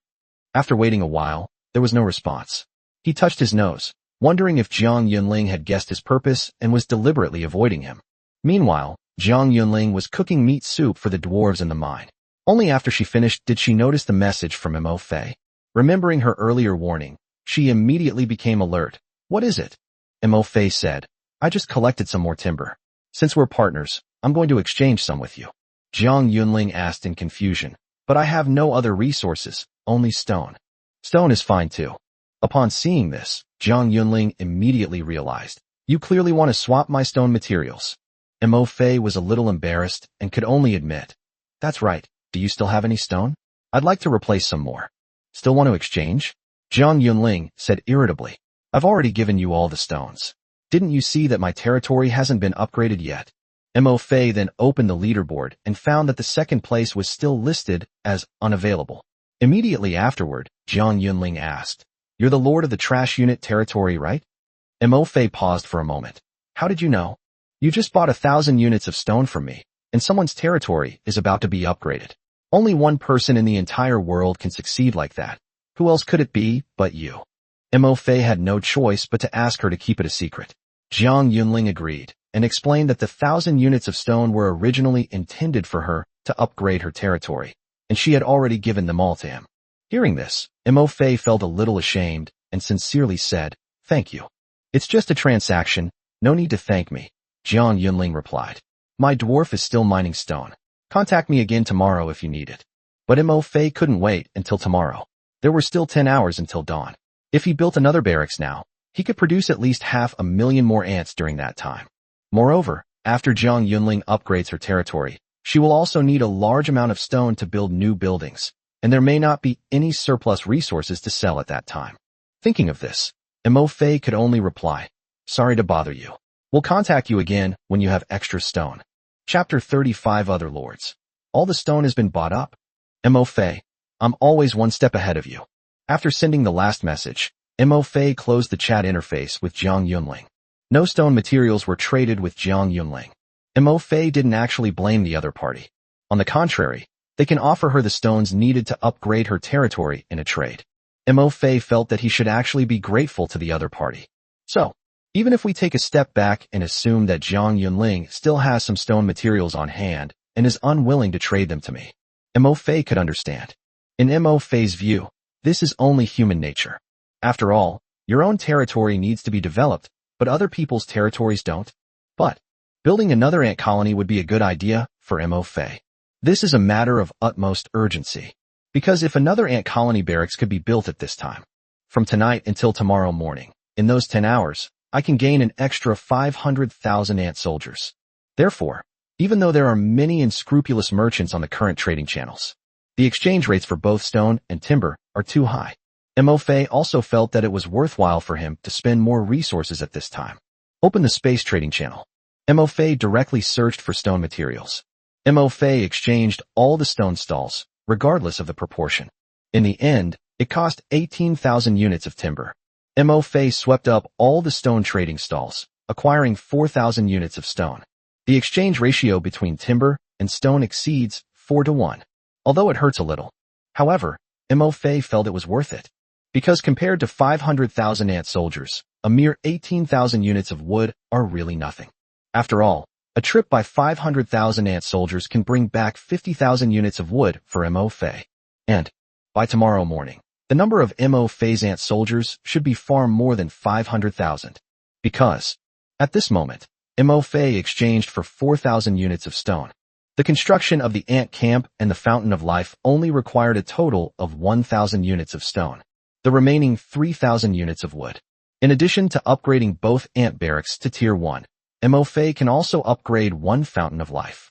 After waiting a while, there was no response. He touched his nose, wondering if Jiang Yunling had guessed his purpose and was deliberately avoiding him. Meanwhile, Jiang Yunling was cooking meat soup for the dwarves in the mine. Only after she finished did she notice the message from Mo Fei. Remembering her earlier warning, she immediately became alert. "What is it?" Mo Fei said, "I just collected some more timber. Since we're partners, I'm going to exchange some with you." Jiang Yunling asked in confusion, "But I have no other resources, only stone." "Stone is fine too." Upon seeing this, Jiang Yunling immediately realized, "You clearly want to swap my stone materials." Mo Fei was a little embarrassed and could only admit, "That's right, do you still have any stone? I'd like to replace some more." "Still want to exchange?" Jiang Yunling said irritably. I've already given you all the stones. Didn't you see that my territory hasn't been upgraded yet? Mo Fei then opened the leaderboard and found that the second place was still listed as unavailable. Immediately afterward, Jiang Yunling asked, You're the lord of the trash unit territory, right? Mo Fei paused for a moment. How did you know? You just bought 1,000 units of stone from me, and someone's territory is about to be upgraded. Only one person in the entire world can succeed like that. Who else could it be but you? Mo Fei had no choice but to ask her to keep it a secret. Jiang Yunling agreed and explained that the 1,000 units of stone were originally intended for her to upgrade her territory, and she had already given them all to him. Hearing this, Mo Fei felt a little ashamed and sincerely said, Thank you. It's just a transaction, no need to thank me, Jiang Yunling replied. My dwarf is still mining stone. Contact me again tomorrow if you need it. But Mo Fei couldn't wait until tomorrow. There were still 10 hours until dawn. If he built another barracks now, he could produce at least 500,000 more ants during that time. Moreover, after Jiang Yunling upgrades her territory, she will also need a large amount of stone to build new buildings, and there may not be any surplus resources to sell at that time. Thinking of this, Mo Fei could only reply, Sorry to bother you. We'll contact you again when you have extra stone. Chapter 35 Other Lords. All the stone has been bought up. Mo Fei, I'm always one step ahead of you. After sending the last message, Mo Fei closed the chat interface with Jiang Yunling. No stone materials were traded with Jiang Yunling. Mo Fei didn't actually blame the other party. On the contrary, they can offer her the stones needed to upgrade her territory in a trade. Mo Fei felt that he should actually be grateful to the other party. So, even if we take a step back and assume that Jiang Yunling still has some stone materials on hand and is unwilling to trade them to me, Mo Fei could understand. In Mo Fei's view, this is only human nature. After all, your own territory needs to be developed, but other people's territories don't. But building another ant colony would be a good idea for Mo Fei. This is a matter of utmost urgency. Because if another ant colony barracks could be built at this time, from tonight until tomorrow morning, in those 10 hours, I can gain an extra 500,000 ant soldiers. Therefore, even though there are many unscrupulous merchants on the current trading channels, the exchange rates for both stone and timber are too high. Mo Fei also felt that it was worthwhile for him to spend more resources at this time. Open the space trading channel. Mo Fei directly searched for stone materials. Mo Fei exchanged all the stone stalls, regardless of the proportion. In the end, it cost 18,000 units of timber. Mo Fei swept up all the stone trading stalls, acquiring 4,000 units of stone. The exchange ratio between timber and stone exceeds 4-to-1, although it hurts a little. However, Mo Fei felt it was worth it. Because compared to 500,000 ant soldiers, a mere 18,000 units of wood are really nothing. After all, a trip by 500,000 ant soldiers can bring back 50,000 units of wood for Mo Fei. And, by tomorrow morning, the number of Mo Fei's ant soldiers should be far more than 500,000. Because, at this moment, Mo Fei exchanged for 4,000 units of stone. The construction of the ant camp and the fountain of life only required a total of 1,000 units of stone. The remaining 3,000 units of wood. In addition to upgrading both ant barracks to Tier 1, Mo Fei can also upgrade one fountain of life.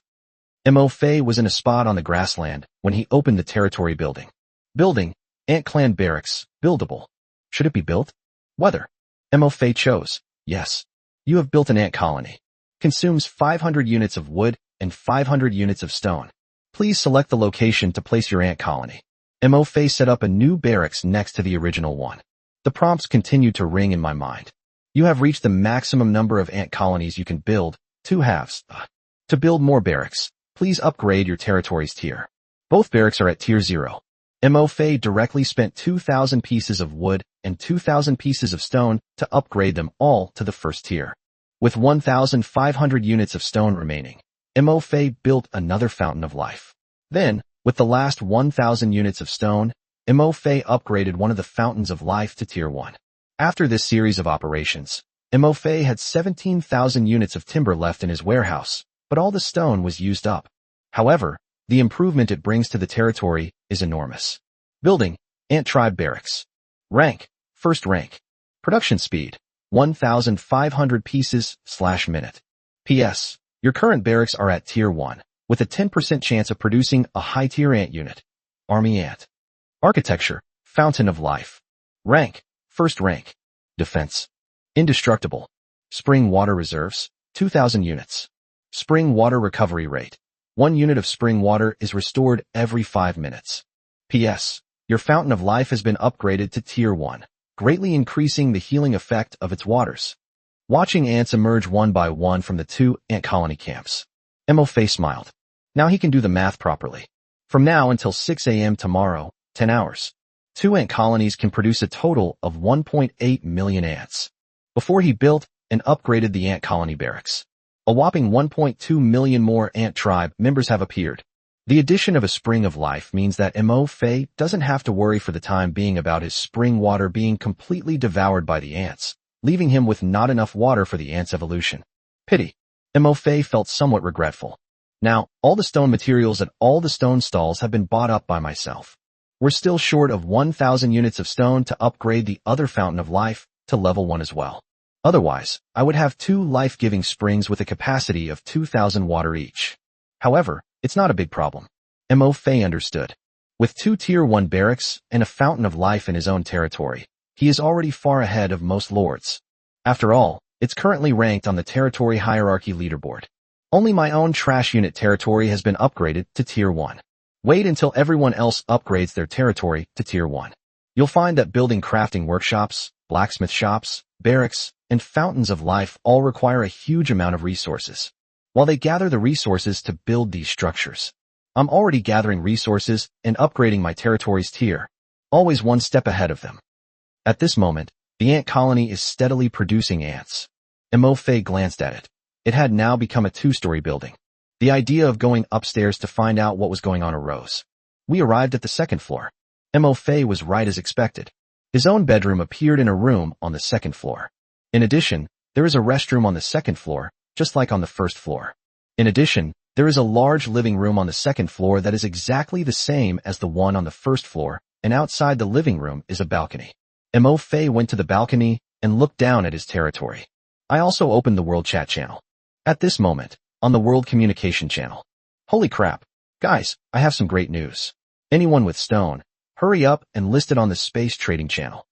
Mo Fei was in a spot on the grassland when he opened the territory building. Building, Ant Clan Barracks, buildable. Should it be built? Whether. Mo Fei chose, yes. You have built an ant colony. Consumes 500 units of wood and 500 units of stone. Please select the location to place your ant colony. Mo Fei set up a new barracks next to the original one. The prompts continued to ring in my mind. You have reached the maximum number of ant colonies you can build, 2 halves. To build more barracks, please upgrade your territory's tier. Both barracks are at Tier 0. Mo Fei directly spent 2,000 pieces of wood and 2,000 pieces of stone to upgrade them all to the first tier. With 1,500 units of stone remaining, Mo Fei built another fountain of life. Then, with the last 1,000 units of stone, Mo Fei upgraded one of the fountains of life to Tier 1. After this series of operations, Mo Fei had 17,000 units of timber left in his warehouse, but all the stone was used up. However, the improvement it brings to the territory is enormous. Building, Ant Tribe Barracks. Rank, First Rank. Production speed, 1,500 pieces/minute. PS, your current barracks are at Tier 1, with a 10% chance of producing a high-tier ant unit. Army Ant. Architecture, Fountain of Life. Rank, first rank. Defense. Indestructible. Spring water reserves, 2,000 units. Spring water recovery rate. 1 unit of spring water is restored every 5 minutes. P.S. Your fountain of life has been upgraded to Tier 1, greatly increasing the healing effect of its waters. Watching ants emerge one by one from the 2 ant colony camps. Mo-Fei smiled. Now he can do the math properly. From now until 6 a.m. tomorrow, 10 hours. 2 ant colonies can produce a total of 1.8 million ants. Before he built and upgraded the ant colony barracks, a whopping 1.2 million more ant tribe members have appeared. The addition of a spring of life means that Mo-Fei doesn't have to worry for the time being about his spring water being completely devoured by the ants, leaving him with not enough water for the ants' evolution. Pity. Mo-Fei felt somewhat regretful. Now, all the stone materials at all the stone stalls have been bought up by myself. We're still short of 1,000 units of stone to upgrade the other fountain of life to level 1 as well. Otherwise, I would have 2 life-giving springs with a capacity of 2,000 water each. However, it's not a big problem. Mo-Fei understood. With 2 Tier 1 barracks and a fountain of life in his own territory, he is already far ahead of most lords. After all, it's currently ranked on the territory hierarchy leaderboard. Only my own trash unit territory has been upgraded to Tier 1. Wait until everyone else upgrades their territory to Tier 1. You'll find that building crafting workshops, blacksmith shops, barracks, and fountains of life all require a huge amount of resources. While they gather the resources to build these structures, I'm already gathering resources and upgrading my territory's tier, always one step ahead of them. At this moment, the ant colony is steadily producing ants. Mo-Fei glanced at it. It had now become a 2-story building. The idea of going upstairs to find out what was going on arose. We arrived at the 2nd floor. Mo-Fei was right as expected. His own bedroom appeared in a room on the 2nd floor. In addition, there is a restroom on the 2nd floor, just like on the 1st floor. In addition, there is a large living room on the 2nd floor that is exactly the same as the one on the 1st floor, and outside the living room is a balcony. Mo-Fei went to the balcony and looked down at his territory. I also opened the World Chat channel. At this moment, on the World Communication channel. Holy crap. Guys, I have some great news. Anyone with stone, hurry up and list it on the Space Trading channel.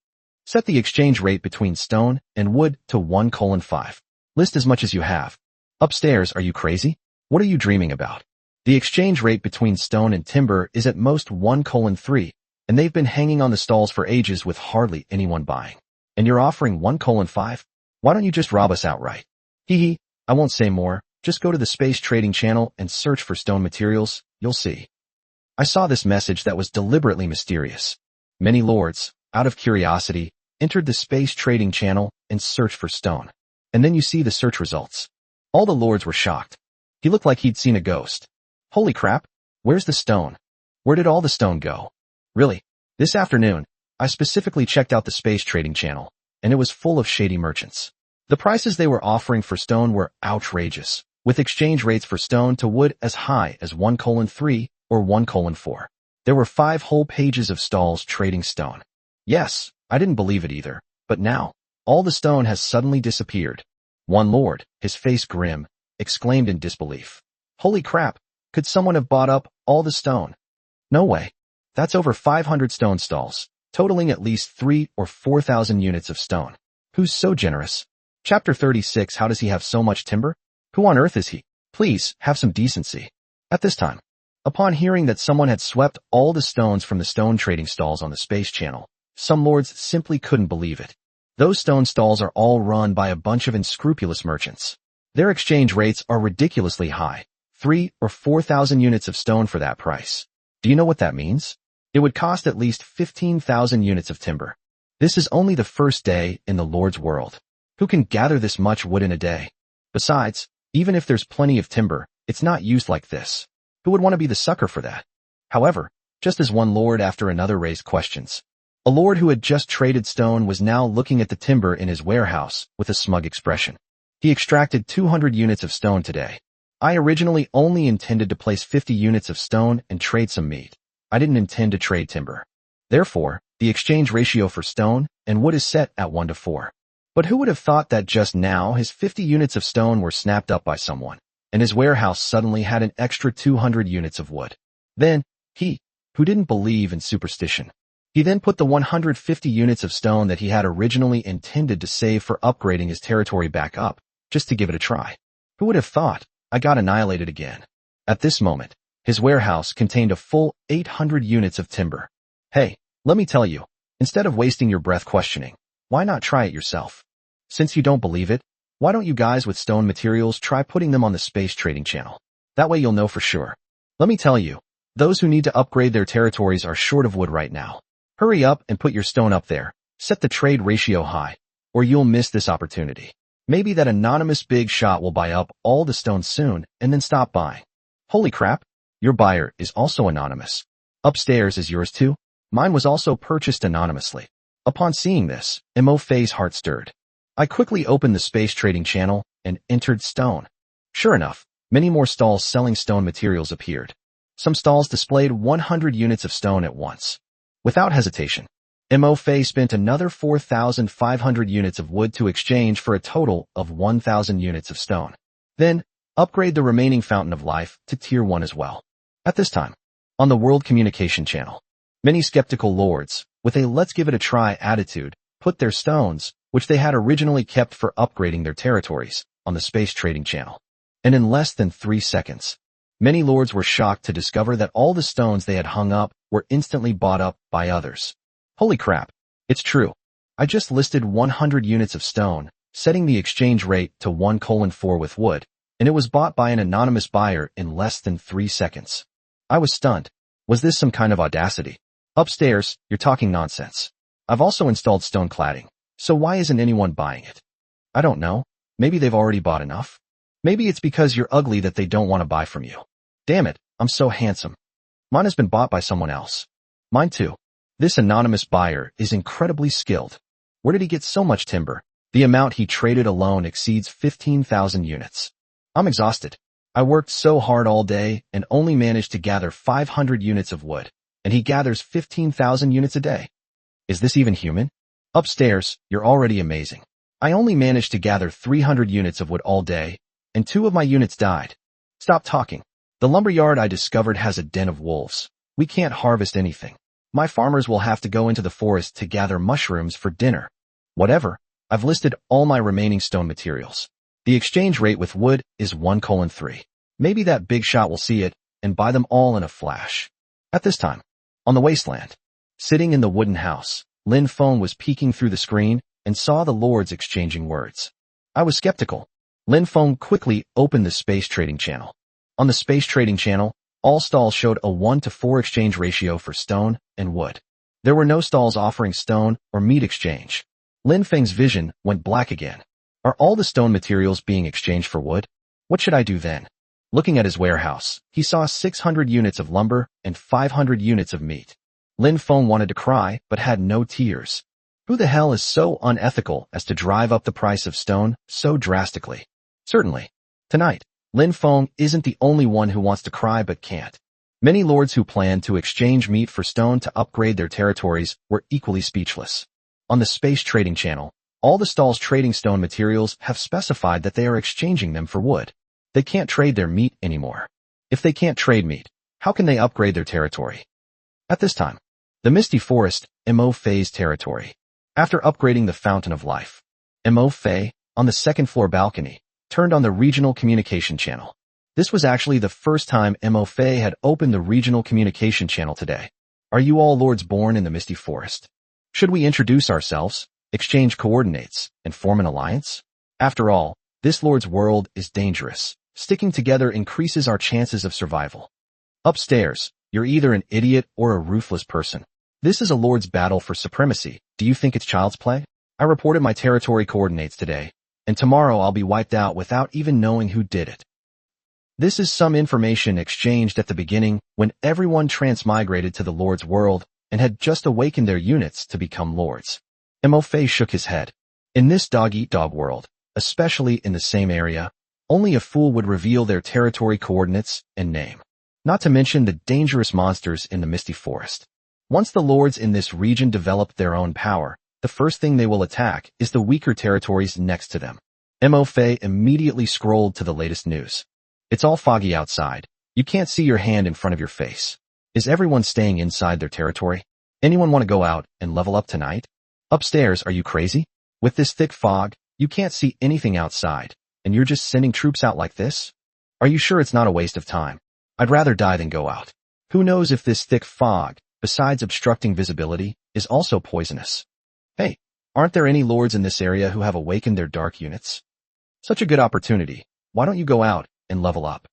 Set the exchange rate between stone and wood to 1:5. List as much as you have. Upstairs, are you crazy? What are you dreaming about? The exchange rate between stone and timber is at most 1:3, and they've been hanging on the stalls for ages with hardly anyone buying. And you're offering 1:5? Why don't you just rob us outright? Hee hee, I won't say more, just go to the Space Trading channel and search for stone materials, you'll see. I saw this message that was deliberately mysterious. Many lords, out of curiosity, entered the Space Trading channel and searched for stone. And then you see the search results. All the lords were shocked. He looked like he'd seen a ghost. Holy crap, where's the stone? Where did all the stone go? Really, this afternoon, I specifically checked out the Space Trading channel, and it was full of shady merchants. The prices they were offering for stone were outrageous, with exchange rates for stone to wood as high as 1:3 or 1:4. There were 5 whole pages of stalls trading stone. Yes, I didn't believe it either, but now, all the stone has suddenly disappeared. One lord, his face grim, exclaimed in disbelief. Holy crap, could someone have bought up all the stone? No way. That's over 500 stone stalls, totaling at least 3,000 or 4,000 units of stone. Who's so generous? Chapter 36. How does he have so much timber? Who on earth is he? Please, have some decency. At this time, upon hearing that someone had swept all the stones from the stone trading stalls on the Space Channel, some lords simply couldn't believe it. Those stone stalls are all run by a bunch of unscrupulous merchants. Their exchange rates are ridiculously high, 3,000 or 4,000 units of stone for that price. Do you know what that means? It would cost at least 15,000 units of timber. This is only the first day in the Lord's world. Who can gather this much wood in a day? Besides, even if there's plenty of timber, it's not used like this. Who would want to be the sucker for that? However, just as one lord after another raised questions, a lord who had just traded stone was now looking at the timber in his warehouse with a smug expression. He extracted 200 units of stone today. I originally only intended to place 50 units of stone and trade some meat. I didn't intend to trade timber. Therefore, the exchange ratio for stone and wood is set at 1:4. But who would have thought that just now his 50 units of stone were snapped up by someone, and his warehouse suddenly had an extra 200 units of wood? Then, he, who didn't believe in superstition, He then put the 150 units of stone that he had originally intended to save for upgrading his territory back up, just to give it a try. Who would have thought? I got annihilated again. At this moment, his warehouse contained a full 800 units of timber. Hey, let me tell you, instead of wasting your breath questioning, why not try it yourself? Since you don't believe it, why don't you guys with stone materials try putting them on the space trading channel? That way you'll know for sure. Let me tell you, those who need to upgrade their territories are short of wood right now. Hurry up and put your stone up there. Set the trade ratio high, or you'll miss this opportunity. Maybe that anonymous big shot will buy up all the stones soon and then stop buying. Holy crap, your buyer is also anonymous. Upstairs is yours too? Mine was also purchased anonymously. Upon seeing this, Mo Fei's heart stirred. I quickly opened the space trading channel and entered stone. Sure enough, many more stalls selling stone materials appeared. Some stalls displayed 100 units of stone at once. Without hesitation, Mo Fei spent another 4,500 units of wood to exchange for a total of 1,000 units of stone. Then, upgrade the remaining Fountain of Life to Tier 1 as well. At this time, on the World Communication Channel, many skeptical lords, with a let's give it a try attitude, put their stones, which they had originally kept for upgrading their territories, on the Space Trading Channel. And in less than 3 seconds, many lords were shocked to discover that all the stones they had hung up were instantly bought up by others. Holy crap, it's true. I just listed 100 units of stone, setting the exchange rate to 1:4 with wood, and it was bought by an anonymous buyer in less than 3 seconds. I was stunned. Was this some kind of audacity? Upstairs, you're talking nonsense. I've also installed stone cladding, so why isn't anyone buying it? I don't know. Maybe they've already bought enough. Maybe it's because you're ugly that they don't want to buy from you. Damn it, I'm so handsome. Mine has been bought by someone else. Mine too. This anonymous buyer is incredibly skilled. Where did he get so much timber? The amount he traded alone exceeds 15,000 units. I'm exhausted. I worked so hard all day and only managed to gather 500 units of wood, and he gathers 15,000 units a day. Is this even human? Upstairs, you're already amazing. I only managed to gather 300 units of wood all day, and 2 of my units died. Stop talking. The lumberyard I discovered has a den of wolves. We can't harvest anything. My farmers will have to go into the forest to gather mushrooms for dinner. Whatever, I've listed all my remaining stone materials. The exchange rate with wood is 1:3. Maybe that big shot will see it and buy them all in a flash. At this time, on the wasteland, sitting in the wooden house, Lin Feng was peeking through the screen and saw the lords exchanging words. I was skeptical. Lin Feng quickly opened the space trading channel. On the space trading channel, all stalls showed a 1:4 exchange ratio for stone and wood. There were no stalls offering stone or meat exchange. Lin Feng's vision went black again. Are all the stone materials being exchanged for wood? What should I do then? Looking at his warehouse, he saw 600 units of lumber and 500 units of meat. Lin Feng wanted to cry, but had no tears. Who the hell is so unethical as to drive up the price of stone so drastically? Certainly, tonight, Lin Feng isn't the only one who wants to cry but can't. Many lords who planned to exchange meat for stone to upgrade their territories were equally speechless. On the Space Trading Channel, all the stalls trading stone materials have specified that they are exchanging them for wood. They can't trade their meat anymore. If they can't trade meat, how can they upgrade their territory? At this time, the Misty Forest, Mo Fei's territory. After upgrading the Fountain of Life, Mo Fei, on the second floor balcony, turned on the regional communication channel. This was actually the first time Mo Fei had opened the regional communication channel today. Are you all lords born in the Misty Forest? Should we introduce ourselves, exchange coordinates, and form an alliance? After all, this lord's world is dangerous. Sticking together increases our chances of survival. Upstairs, you're either an idiot or a ruthless person. This is a lord's battle for supremacy. Do you think it's child's play? I reported my territory coordinates today, and tomorrow I'll be wiped out without even knowing who did it. This is some information exchanged at the beginning when everyone transmigrated to the lord's world and had just awakened their units to become lords. Mo Fei shook his head. In this dog-eat-dog world, especially in the same area, only a fool would reveal their territory coordinates and name. Not to mention the dangerous monsters in the Misty Forest. Once the lords in this region develop their own power, the first thing they will attack is the weaker territories next to them. Mo Fei immediately scrolled to the latest news. It's all foggy outside. You can't see your hand in front of your face. Is everyone staying inside their territory? Anyone want to go out and level up tonight? Upstairs, are you crazy? With this thick fog, you can't see anything outside, and you're just sending troops out like this? Are you sure it's not a waste of time? I'd rather die than go out. Who knows if this thick fog, besides obstructing visibility, is also poisonous? Hey, aren't there any lords in this area who have awakened their dark units? Such a good opportunity. Why don't you go out and level up?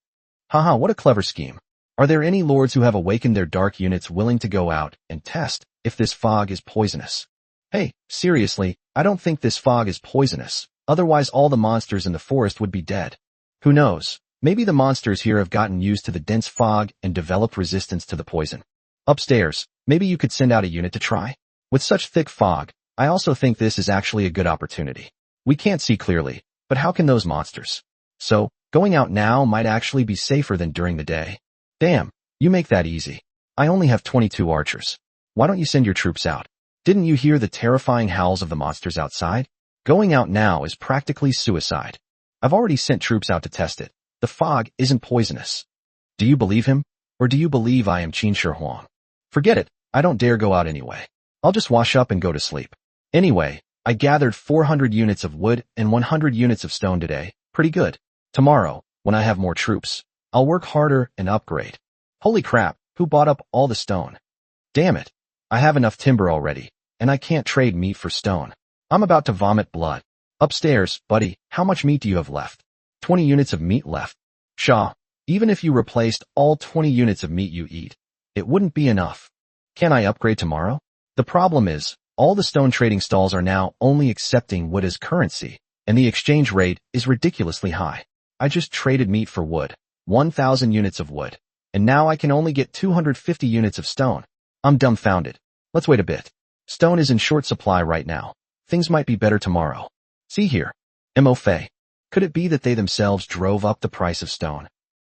Haha, what a clever scheme. Are there any lords who have awakened their dark units willing to go out and test if this fog is poisonous? Hey, seriously, I don't think this fog is poisonous, otherwise all the monsters in the forest would be dead. Who knows, maybe the monsters here have gotten used to the dense fog and developed resistance to the poison. Upstairs, maybe you could send out a unit to try? With such thick fog, I also think this is actually a good opportunity. We can't see clearly, but how can those monsters? So, going out now might actually be safer than during the day. Damn, you make that easy. I only have 22 archers. Why don't you send your troops out? Didn't you hear the terrifying howls of the monsters outside? Going out now is practically suicide. I've already sent troops out to test it. The fog isn't poisonous. Do you believe him? Or do you believe I am Qin Shi Huang? Forget it, I don't dare go out anyway. I'll just wash up and go to sleep. Anyway, I gathered 400 units of wood and 100 units of stone today. Pretty good. Tomorrow, when I have more troops, I'll work harder and upgrade. Holy crap, who bought up all the stone? Damn it. I have enough timber already, and I can't trade meat for stone. I'm about to vomit blood. Upstairs, buddy, how much meat do you have left? 20 units of meat left. Shaw, even if you replaced all 20 units of meat you eat, it wouldn't be enough. Can I upgrade tomorrow? The problem is, all the stone trading stalls are now only accepting wood as currency, and the exchange rate is ridiculously high. I just traded meat for wood, 1,000 units of wood, and now I can only get 250 units of stone. I'm dumbfounded. Let's wait a bit. Stone is in short supply right now. Things might be better tomorrow. See here. Mo Fei. Could it be that they themselves drove up the price of stone?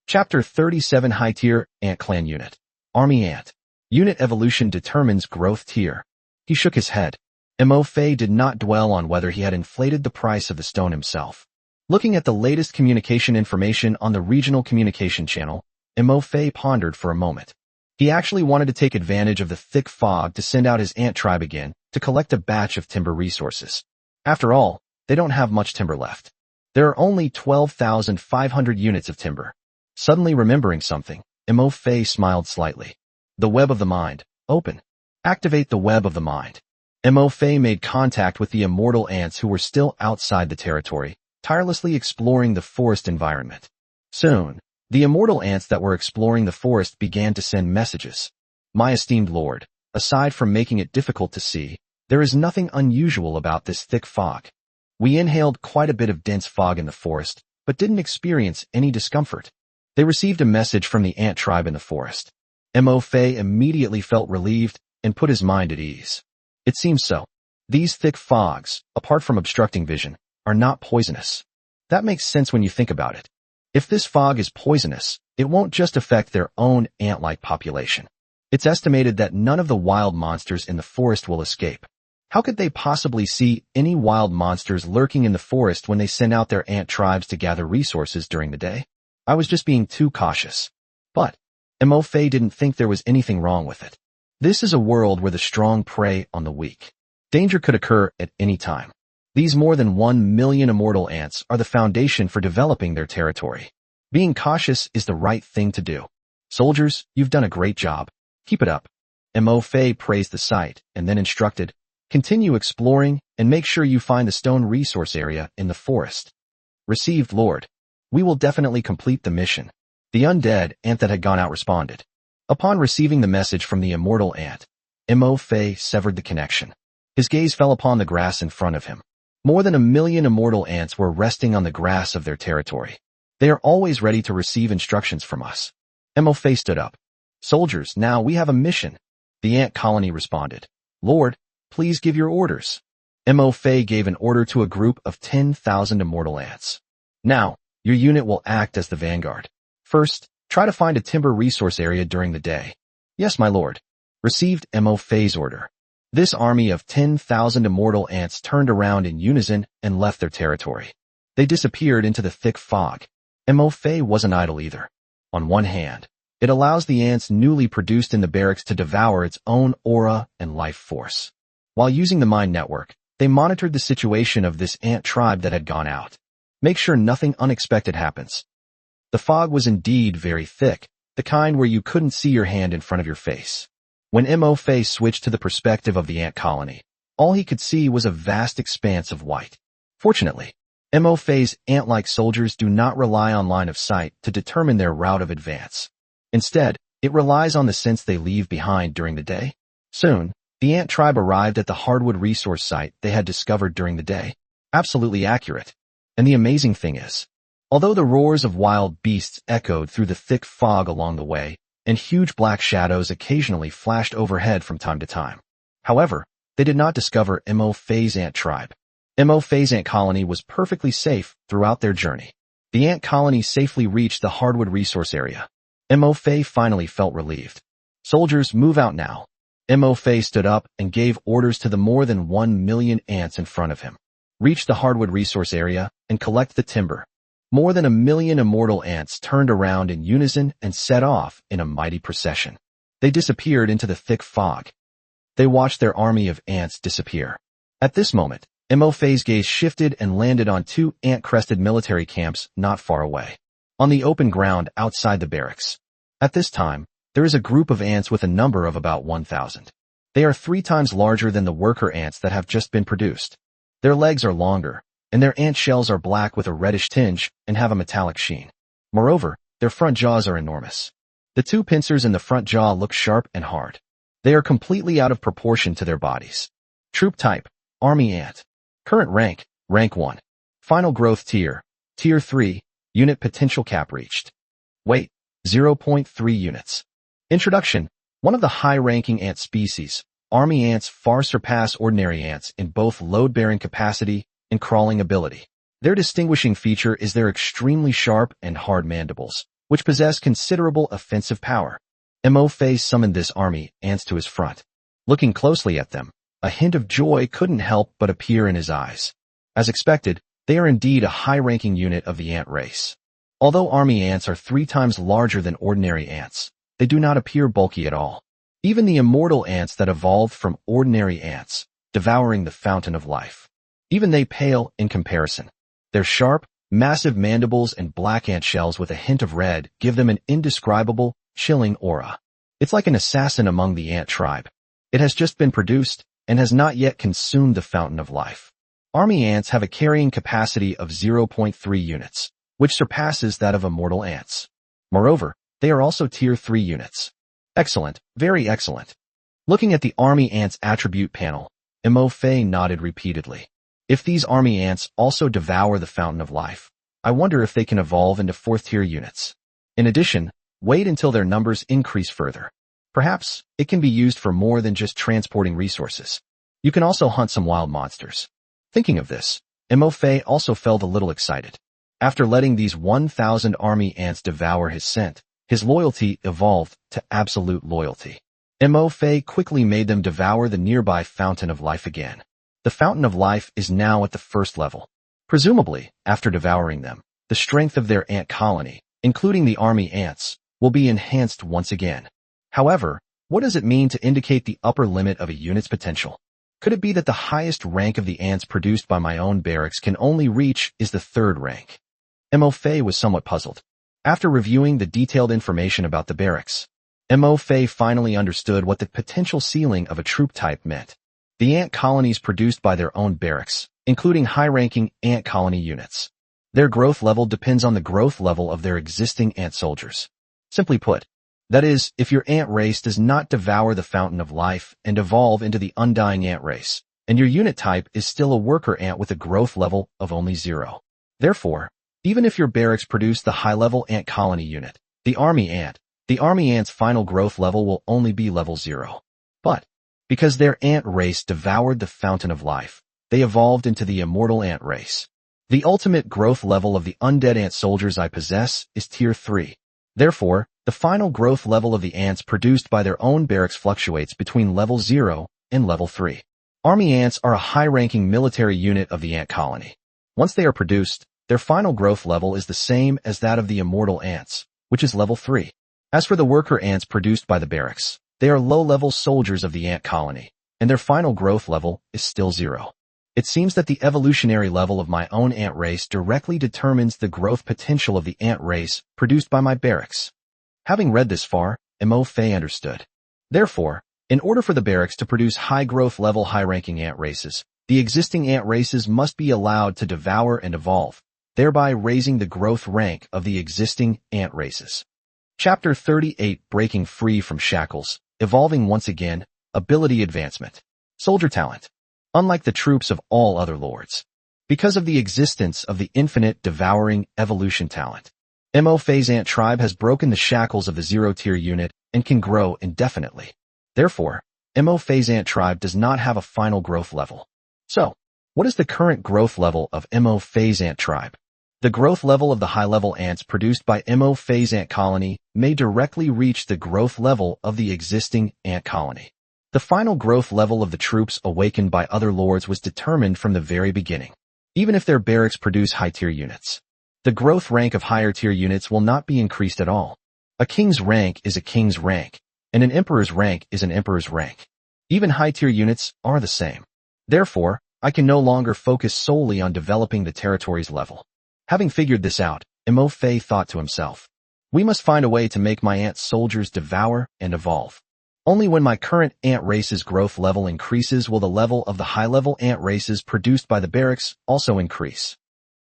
Chapter 37 High Tier Ant Clan Unit. Army Ant. Unit evolution determines growth tier. He shook his head. Mo Fei did not dwell on whether he had inflated the price of the stone himself. Looking at the latest communication information on the regional communication channel, Mo Fei pondered for a moment. He actually wanted to take advantage of the thick fog to send out his ant tribe again to collect a batch of timber resources. After all, they don't have much timber left. There are only 12,500 units of timber. Suddenly remembering something, Mo Fei smiled slightly. The web of the mind. Open. Activate the web of the mind. Mo Fei made contact with the immortal ants who were still outside the territory, tirelessly exploring the forest environment. Soon, the immortal ants that were exploring the forest began to send messages. My esteemed lord, aside from making it difficult to see, there is nothing unusual about this thick fog. We inhaled quite a bit of dense fog in the forest, but didn't experience any discomfort. They received a message from the ant tribe in the forest. Mo Fei immediately felt relieved and put his mind at ease. It seems so. These thick fogs, apart from obstructing vision, are not poisonous. That makes sense when you think about it. If this fog is poisonous, it won't just affect their own ant-like population. It's estimated that none of the wild monsters in the forest will escape. How could they possibly see any wild monsters lurking in the forest when they send out their ant tribes to gather resources during the day? I was just being too cautious. But Mo Fei didn't think there was anything wrong with it. This is a world where the strong prey on the weak. Danger could occur at any time. These more than 1 million immortal ants are the foundation for developing their territory. Being cautious is the right thing to do. Soldiers, you've done a great job. Keep it up. Mo Fei praised the site and then instructed, continue exploring and make sure you find the stone resource area in the forest. Received, Lord. We will definitely complete the mission. The undead ant that had gone out responded. Upon receiving the message from the immortal ant, Mo Fei severed the connection. His gaze fell upon the grass in front of him. More than 1 million immortal ants were resting on the grass of their territory. They are always ready to receive instructions from us. Mo Fei stood up. Soldiers, now we have a mission. The ant colony responded. Lord, please give your orders. Mo Fei gave an order to a group of 10,000 immortal ants. Now, your unit will act as the vanguard. First, try to find a timber resource area during the day. Yes, my lord. Received Mo Fei's order. This army of 10,000 immortal ants turned around in unison and left their territory. They disappeared into the thick fog. Mo Fei wasn't idle either. On one hand, It allows the ants newly produced in the barracks to devour its own aura and life force. While using the mind network, they monitored the situation of this ant tribe that had gone out. Make sure nothing unexpected happens. The fog was indeed very thick, the kind where you couldn't see your hand in front of your face. When Mo Fei switched to the perspective of the ant colony, all he could see was a vast expanse of white. Fortunately, Mo Fei's ant-like soldiers do not rely on line of sight to determine their route of advance. Instead, it relies on the scents they leave behind during the day. Soon, the ant tribe arrived at the hardwood resource site they had discovered during the day. Absolutely accurate. And the amazing thing is, although the roars of wild beasts echoed through the thick fog along the way, and huge black shadows occasionally flashed overhead from time to time, however, they did not discover Mo Fei's ant tribe. Mo Fei's ant colony was perfectly safe throughout their journey. The ant colony safely reached the hardwood resource area. Mo Fei finally felt relieved. Soldiers, move out now. Mo Fei stood up and gave orders to the more than 1 million ants in front of him. Reach the hardwood resource area and collect the timber. More than 1 million immortal ants turned around in unison and set off in a mighty procession. They disappeared into the thick fog. They watched their army of ants disappear. At this moment, Mo Fei's gaze shifted and landed on 2 ant-crested military camps not far away, on the open ground outside the barracks. At this time, there is a group of ants with a number of about 1,000. They are 3 times larger than the worker ants that have just been produced. Their legs are longer, and their ant shells are black with a reddish tinge and have a metallic sheen. Moreover, their front jaws are enormous. The 2 pincers in the front jaw look sharp and hard. They are completely out of proportion to their bodies. Troop type, Army Ant. Current rank, Rank 1. Final growth tier, Tier 3, unit potential cap reached. Weight, 0.3 units. Introduction. One of the high-ranking ant species, army ants far surpass ordinary ants in both load-bearing capacity and crawling ability. Their distinguishing feature is their extremely sharp and hard mandibles, which possess considerable offensive power. Mo Fei summoned this army ants to his front. Looking closely at them, a hint of joy couldn't help but appear in his eyes. As expected, they are indeed a high-ranking unit of the ant race. Although army ants are 3 times larger than ordinary ants, they do not appear bulky at all. Even the immortal ants that evolved from ordinary ants, devouring the fountain of life, even they pale in comparison. Their sharp, massive mandibles and black ant shells with a hint of red give them an indescribable, chilling aura. It's like an assassin among the ant tribe. It has just been produced and has not yet consumed the fountain of life. Army ants have a carrying capacity of 0.3 units, which surpasses that of immortal ants. Moreover, they are also Tier 3 units. Excellent, very excellent. Looking at the army ants attribute panel, Mo Fei nodded repeatedly. If these army ants also devour the fountain of life, I wonder if they can evolve into 4th tier units. In addition, wait until their numbers increase further. Perhaps it can be used for more than just transporting resources. You can also hunt some wild monsters. Thinking of this, Mo Fei also felt a little excited. After letting these 1,000 army ants devour his scent, his loyalty evolved to absolute loyalty. Mo Fei quickly made them devour the nearby fountain of life again. The fountain of life is now at the 1st level. Presumably, after devouring them, the strength of their ant colony, including the army ants, will be enhanced once again. However, what does it mean to indicate the upper limit of a unit's potential? Could it be that the highest rank of the ants produced by my own barracks can only reach is the 3rd rank? Mo Fei was somewhat puzzled. After reviewing the detailed information about the barracks, Mo Fei finally understood what the potential ceiling of a troop type meant. The ant colonies produced by their own barracks, including high-ranking ant colony units. Their growth level depends on the growth level of their existing ant soldiers. Simply put, that is, if your ant race does not devour the fountain of life and evolve into the undying ant race, and your unit type is still a worker ant with a growth level of only 0. Therefore, even if your barracks produce the high-level ant colony unit, the army ant's final growth level will only be level 0. But, because their ant race devoured the fountain of life, they evolved into the immortal ant race. The ultimate growth level of the undead ant soldiers I possess is Tier 3. Therefore, the final growth level of the ants produced by their own barracks fluctuates between level 0 and level 3. Army ants are a high-ranking military unit of the ant colony. Once they are produced, their final growth level is the same as that of the immortal ants, which is level 3. As for the worker ants produced by the barracks, they are low-level soldiers of the ant colony, and their final growth level is still 0. It seems that the evolutionary level of my own ant race directly determines the growth potential of the ant race produced by my barracks. Having read this far, Mo Fei understood. Therefore, in order for the barracks to produce high-growth level high-ranking ant races, the existing ant races must be allowed to devour and evolve, thereby raising the growth rank of the existing ant races. Chapter 38 Breaking Free from Shackles, Evolving Once Again, Ability Advancement. Soldier Talent. Unlike the troops of all other lords, because of the existence of the infinite devouring evolution talent, Mo Fei's ant tribe has broken the shackles of the 0-tier unit and can grow indefinitely. Therefore, Mo Fei's ant tribe does not have a final growth level. So, what is the current growth level of Mo Fei's ant tribe? The growth level of the high-level ants produced by Mo Fei's ant colony may directly reach the growth level of the existing ant colony. The final growth level of the troops awakened by other lords was determined from the very beginning. Even if their barracks produce high-tier units, the growth rank of higher-tier units will not be increased at all. A king's rank is a king's rank, and an emperor's rank is an emperor's rank. Even high-tier units are the same. Therefore, I can no longer focus solely on developing the territory's level. Having figured this out, Mo Fei thought to himself, we must find a way to make my ant soldiers devour and evolve. Only when my current ant race's growth level increases will the level of the high-level ant races produced by the barracks also increase.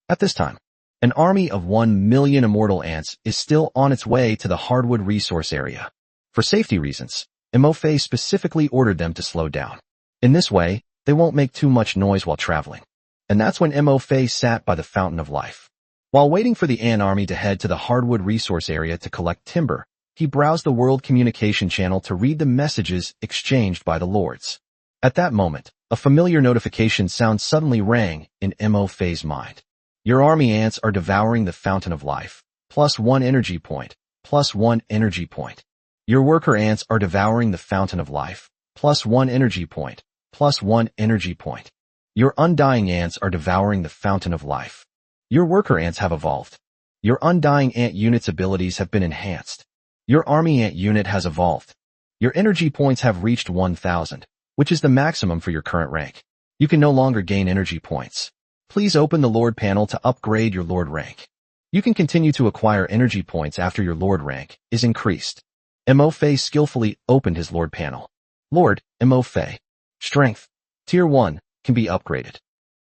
At this time, an army of 1 million immortal ants is still on its way to the hardwood resource area. For safety reasons, Mo Fei specifically ordered them to slow down. In this way, they won't make too much noise while traveling. And that's when Mo Fei sat by the Fountain of Life. While waiting for the ant army to head to the hardwood resource area to collect timber, he browsed the world communication channel to read the messages exchanged by the lords. At that moment, a familiar notification sound suddenly rang in Mo Fei's mind. Your army ants are devouring the Fountain of Life. +1 energy point. +1 energy point. Your worker ants are devouring the Fountain of Life. +1 energy point. +1 energy point. Your undying ants are devouring the Fountain of Life. Your worker ants have evolved. Your undying ant unit's abilities have been enhanced. Your army ant unit has evolved. Your energy points have reached 1,000, which is the maximum for your current rank. You can no longer gain energy points. Please open the Lord panel to upgrade your Lord rank. You can continue to acquire energy points after your Lord rank is increased. Mo Fei skillfully opened his Lord panel. Lord, Mo Fei. Strength. Tier 1, can be upgraded.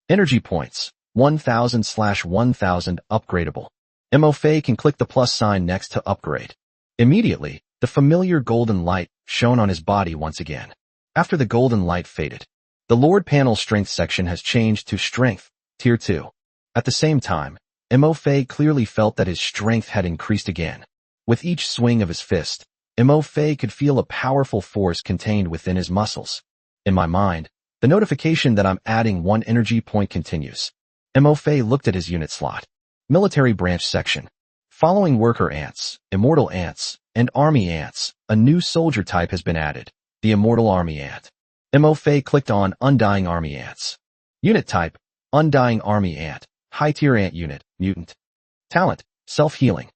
Energy points, 1,000/1,000 upgradable. Mo Fei can click the plus sign next to upgrade. Immediately, the familiar golden light shone on his body once again. After the golden light faded, the Lord panel strength section has changed to strength, tier 2. At the same time, Mo Fei clearly felt that his strength had increased again. With each swing of his fist, Mo Fei could feel a powerful force contained within his muscles. In my mind, the notification that I'm adding 1 energy point continues. Mo Fei looked at his unit slot. Military branch section. Following worker ants, immortal ants, and army ants, a new soldier type has been added, the immortal army ant. Mo Fei clicked on undying army ants. Unit type, undying army ant, high-tier ant unit, mutant. Talent, self-healing.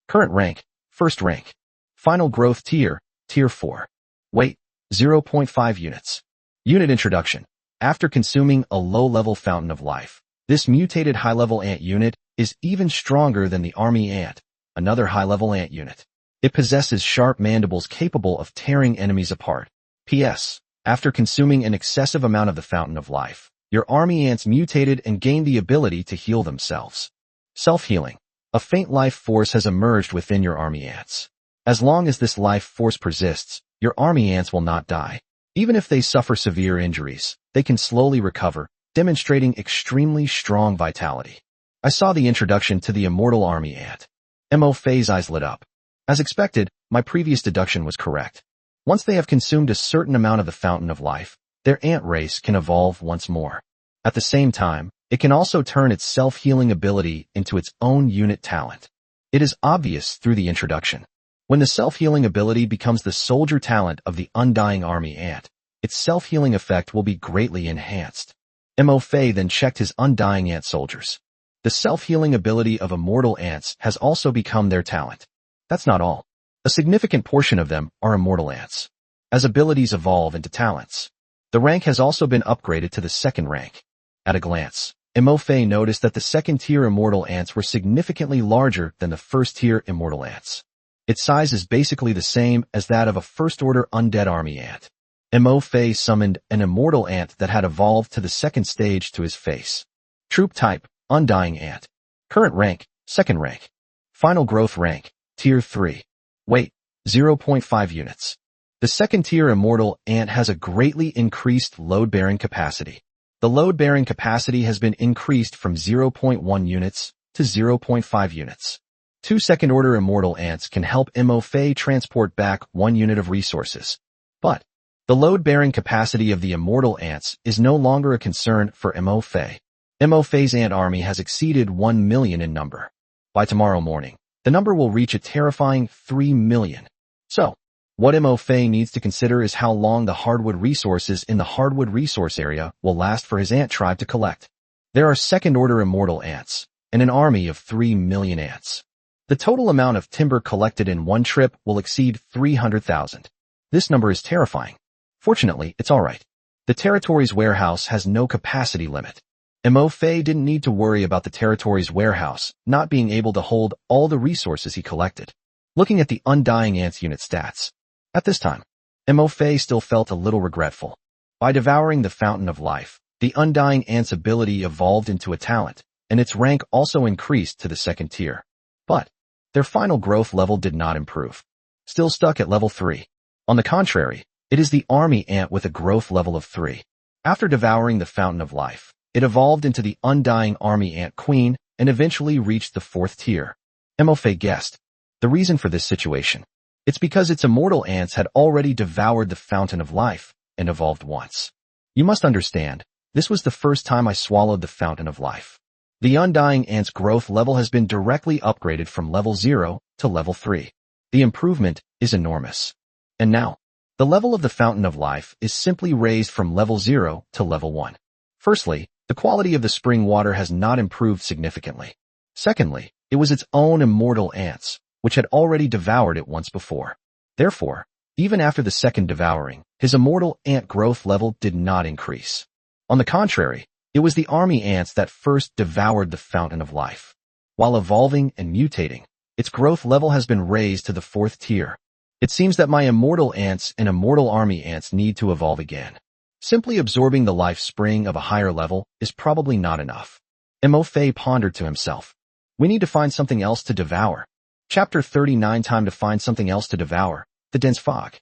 Current rank, first rank. Final growth tier, tier 4. Weight, 0.5 units. Unit introduction. After consuming a low-level Fountain of Life, this mutated high-level ant unit is even stronger than the army ant, another high-level ant unit. It possesses sharp mandibles capable of tearing enemies apart. P.S. After consuming an excessive amount of the Fountain of Life, your army ants mutated and gained the ability to heal themselves. Self-healing. A faint life force has emerged within your army ants. As long as this life force persists, your army ants will not die. Even if they suffer severe injuries, they can slowly recover, demonstrating extremely strong vitality. I saw the introduction to the immortal army ant. Mo Fei's eyes lit up. As expected, my previous deduction was correct. Once they have consumed a certain amount of the Fountain of Life, their ant race can evolve once more. At the same time, it can also turn its self-healing ability into its own unit talent. It is obvious through the introduction. When the self-healing ability becomes the soldier talent of the undying army ant, its self-healing effect will be greatly enhanced. Mo Fei then checked his undying ant soldiers. The self-healing ability of immortal ants has also become their talent. That's not all. A significant portion of them are immortal ants. As abilities evolve into talents, the rank has also been upgraded to the second rank. At a glance, Imofei noticed that the second-tier immortal ants were significantly larger than the first-tier immortal ants. Its size is basically the same as that of a first-order undead army ant. Imofei summoned an immortal ant that had evolved to the second stage to his face. Troop type, Undying Ant. Current rank, second rank. Final growth rank, tier 3. Weight, 0.5 units. The second-tier immortal ant has a greatly increased load-bearing capacity. The load-bearing capacity has been increased from 0.1 units to 0.5 units. Two second-order immortal ants can help Imofei transport back 1 unit of resources. But the load-bearing capacity of the immortal ants is no longer a concern for Imofei. Imofei's ant army has exceeded 1 million in number. By tomorrow morning, the number will reach a terrifying 3 million. So, what Imofei needs to consider is how long the hardwood resources in the hardwood resource area will last for his ant tribe to collect. There are second-order immortal ants, and an army of 3 million ants. The total amount of timber collected in one trip will exceed 300,000. This number is terrifying. Fortunately, it's alright. The territory's warehouse has no capacity limit. Imofei didn't need to worry about the territory's warehouse not being able to hold all the resources he collected. Looking at the Undying Ants unit stats. At this time, Imofei still felt a little regretful. By devouring the Fountain of Life, the Undying Ant's ability evolved into a talent, and its rank also increased to the second tier. But their final growth level did not improve. Still stuck at level 3. On the contrary, it is the army ant with a growth level of 3. After devouring the Fountain of Life, it evolved into the Undying Army Ant Queen and eventually reached the 4th tier. Imofei guessed the reason for this situation. It's because its immortal ants had already devoured the Fountain of Life and evolved once. You must understand, this was the first time I swallowed the Fountain of Life. The Undying Ant's growth level has been directly upgraded from level 0 to level 3. The improvement is enormous. And now, the level of the Fountain of Life is simply raised from level 0 to level 1. Firstly, the quality of the spring water has not improved significantly. Secondly, it was its own immortal ants, which had already devoured it once before. Therefore, even after the second devouring, his immortal ant growth level did not increase. On the contrary, it was the army ants that first devoured the Fountain of Life. While evolving and mutating, its growth level has been raised to the 4th tier. It seems that my immortal ants and immortal army ants need to evolve again. Simply absorbing the life spring of a higher level is probably not enough. Imofei pondered to himself. We need to find something else to devour. Chapter 39. Time to find something else to devour. The dense fog.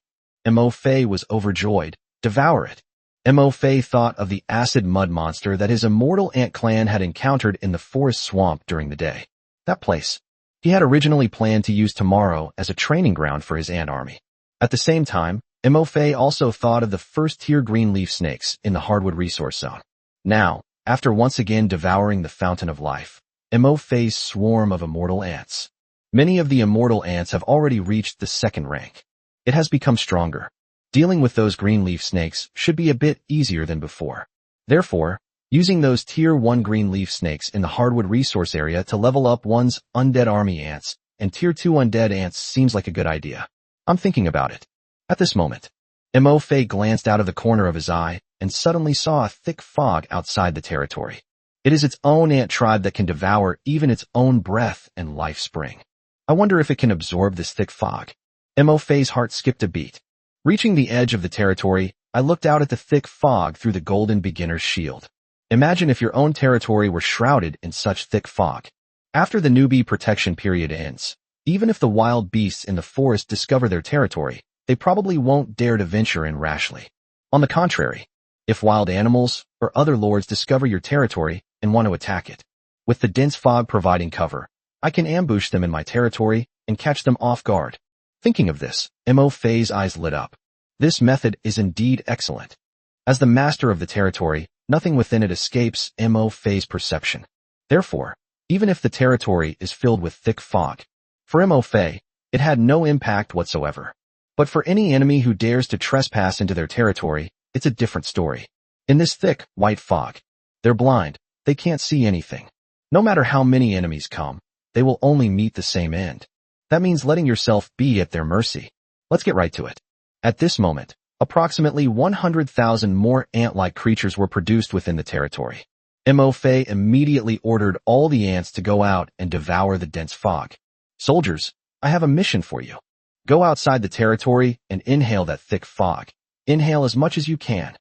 Imofei was overjoyed. Devour it. Imofei thought of the acid mud monster that his immortal ant clan had encountered in the forest swamp during the day. That place. He had originally planned to use tomorrow as a training ground for his ant army. At the same time, Imofei also thought of the first-tier green leaf snakes in the hardwood resource zone. Now, after once again devouring the Fountain of Life, Imofei's swarm of immortal ants. Many of the immortal ants have already reached the second rank. It has become stronger. Dealing with those green leaf snakes should be a bit easier than before. Therefore, using those tier 1 green leaf snakes in the hardwood resource area to level up one's undead army ants and tier 2 undead ants seems like a good idea. I'm thinking about it. At this moment, Imofei glanced out of the corner of his eye and suddenly saw a thick fog outside the territory. It is its own ant tribe that can devour even its own breath and life spring. I wonder if it can absorb this thick fog. Imofei's heart skipped a beat. Reaching the edge of the territory, I looked out at the thick fog through the golden beginner's shield. Imagine if your own territory were shrouded in such thick fog. After the newbie protection period ends, even if the wild beasts in the forest discover their territory, they probably won't dare to venture in rashly. On the contrary, if wild animals or other lords discover your territory and want to attack it, with the dense fog providing cover, I can ambush them in my territory and catch them off guard. Thinking of this, Imofei's eyes lit up. This method is indeed excellent. As the master of the territory, nothing within it escapes Imofei's perception. Therefore, even if the territory is filled with thick fog, for Imofei, it had no impact whatsoever. But for any enemy who dares to trespass into their territory, it's a different story. In this thick, white fog, they're blind, they can't see anything. No matter how many enemies come, they will only meet the same end. That means letting yourself be at their mercy. Let's get right to it. At this moment, approximately 100,000 more ant-like creatures were produced within the territory. Mo Fei immediately ordered all the ants to go out and devour the dense fog. Soldiers, I have a mission for you. Go outside the territory and inhale that thick fog. Inhale as much as you can.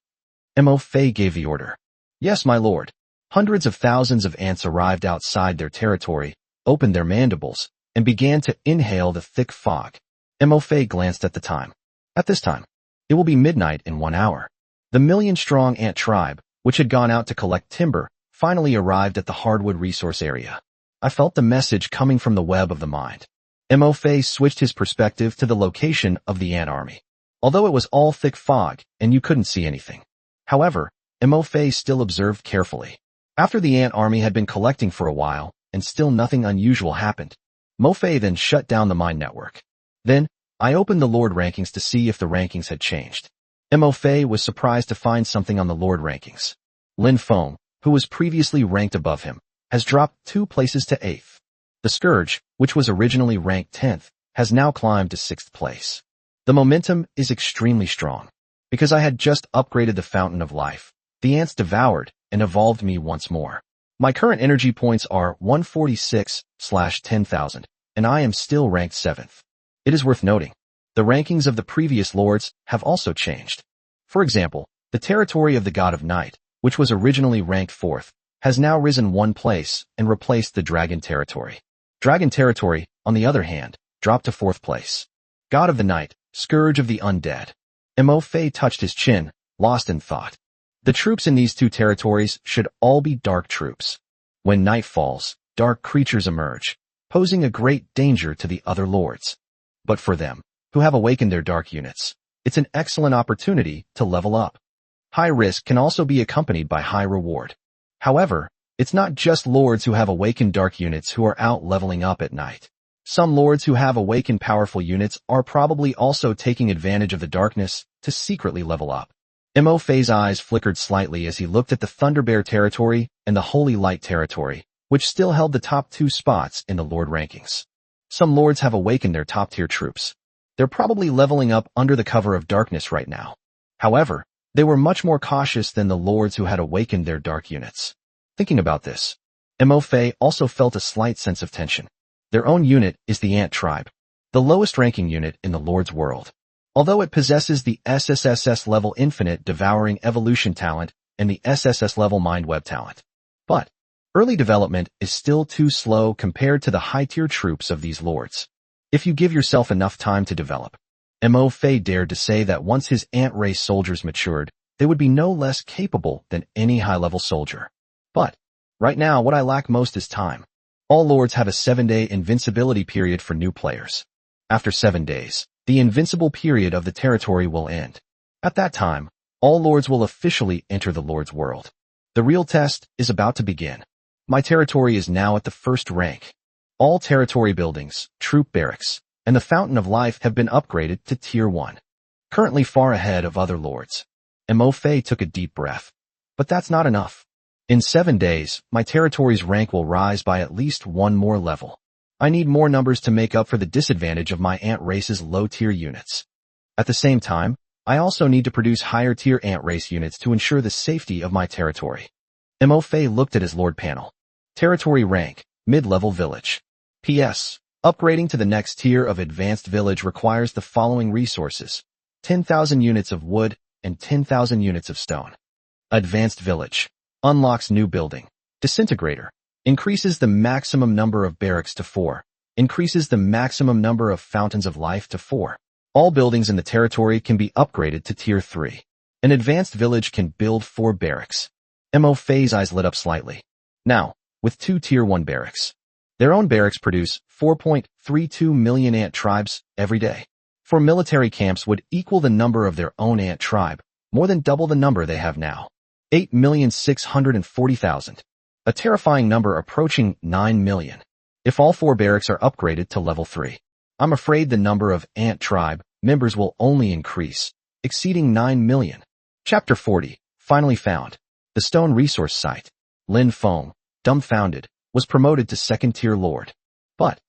Mo Fei gave the order. Yes, my lord. Hundreds of thousands of ants arrived outside their territory, opened their mandibles, and began to inhale the thick fog. Mo Fei glanced at the time. At this time, it will be midnight in 1 hour. The million-strong ant tribe, which had gone out to collect timber, finally arrived at the hardwood resource area. I felt the message coming from the web of the mind. Mo Fei switched his perspective to the location of the ant army. Although it was all thick fog and you couldn't see anything. However, Mo Fei still observed carefully. After the ant army had been collecting for a while and still nothing unusual happened, Mo Fei then shut down the mind network. Then, I opened the Lord rankings to see if the rankings had changed. Mo Fei was surprised to find something on the Lord rankings. Lin Feng, who was previously ranked above him, has dropped 2 places to 8th. The Scourge, which was originally ranked 10th, has now climbed to 6th place. The momentum is extremely strong. Because I had just upgraded the Fountain of Life, the ants devoured and evolved me once more. My current energy points are 146/10,000, and I am still ranked 7th. It is worth noting, the rankings of the previous lords have also changed. For example, the territory of the God of Night, which was originally ranked 4th, has now risen 1 place and replaced the Dragon territory. Dragon territory, on the other hand, dropped to 4th place. God of the Night, Scourge of the Undead. Mo Fei touched his chin, lost in thought. The troops in these 2 territories should all be dark troops. When night falls, dark creatures emerge, posing a great danger to the other lords. But for them, who have awakened their dark units, it's an excellent opportunity to level up. High risk can also be accompanied by high reward. However, it's not just lords who have awakened dark units who are out leveling up at night. Some lords who have awakened powerful units are probably also taking advantage of the darkness to secretly level up. Mo Fei's eyes flickered slightly as he looked at the Thunderbear territory and the Holy Light territory, which still held the top 2 spots in the Lord rankings. Some lords have awakened their top-tier troops. They're probably leveling up under the cover of darkness right now. However, they were much more cautious than the lords who had awakened their dark units. Thinking about this, Mo Fei also felt a slight sense of tension. Their own unit is the Ant Tribe, the lowest ranking unit in the Lord's world. Although it possesses the SSSS level Infinite Devouring Evolution talent and the SSS level Mind Web talent. But early development is still too slow compared to the high-tier troops of these lords. If you give yourself enough time to develop, Mo Fei dared to say that once his ant race soldiers matured, they would be no less capable than any high-level soldier. But right now, what I lack most is time. All lords have a 7-day invincibility period for new players. After 7 days, the invincible period of the territory will end. At that time, all lords will officially enter the Lord's world. The real test is about to begin. My territory is now at the 1st rank. All territory buildings, troop barracks, and the Fountain of Life have been upgraded to Tier 1. Currently far ahead of other lords. Mo Fei took a deep breath. But that's not enough. In 7 days, my territory's rank will rise by at least 1 more level. I need more numbers to make up for the disadvantage of my ant race's low-tier units. At the same time, I also need to produce higher-tier ant race units to ensure the safety of my territory. Mo Fei looked at his Lord panel. Territory rank, mid-level village. P.S. Upgrading to the next tier of advanced village requires the following resources: 10,000 units of wood and 10,000 units of stone. Advanced village. Unlocks new building. Disintegrator. Increases the maximum number of barracks to 4. Increases the maximum number of fountains of life to 4. All buildings in the territory can be upgraded to Tier 3. An advanced village can build 4 barracks. Mo Fei's eyes lit up slightly. Now, with 2 Tier 1 barracks. Their own barracks produce 4.32 million ant tribes every day. 4 military camps would equal the number of their own ant tribe, more than double the number they have now. 8,640,000. A terrifying number approaching 9 million. If all 4 barracks are upgraded to level 3, I'm afraid the number of ant tribe members will only increase, exceeding 9 million. Chapter 40, finally found. The Stone Resource Site. Lin Feng, dumbfounded, was promoted to 2nd tier lord. But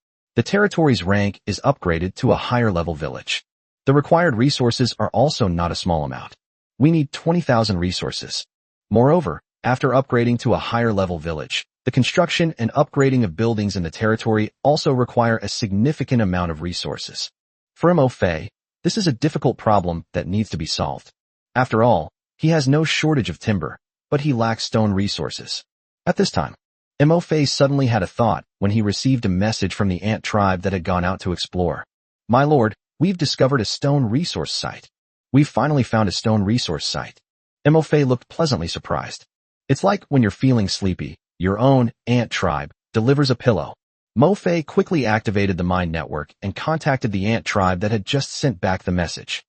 The territory's rank is upgraded to a higher level village. The required resources are also not a small amount. We need 20,000 resources. Moreover, after upgrading to a higher level village, the construction and upgrading of buildings in the territory also require a significant amount of resources. For Mo Fei, this is a difficult problem that needs to be solved. After all, he has no shortage of timber, but he lacks stone resources. At this time, Mo Fei suddenly had a thought when he received a message from the ant tribe that had gone out to explore. My lord, we've discovered a stone resource site. We've finally found a stone resource site. Mo Fei looked pleasantly surprised. It's like when you're feeling sleepy, your own ant tribe delivers a pillow. Mo Fei quickly activated the mind network and contacted the ant tribe that had just sent back the message.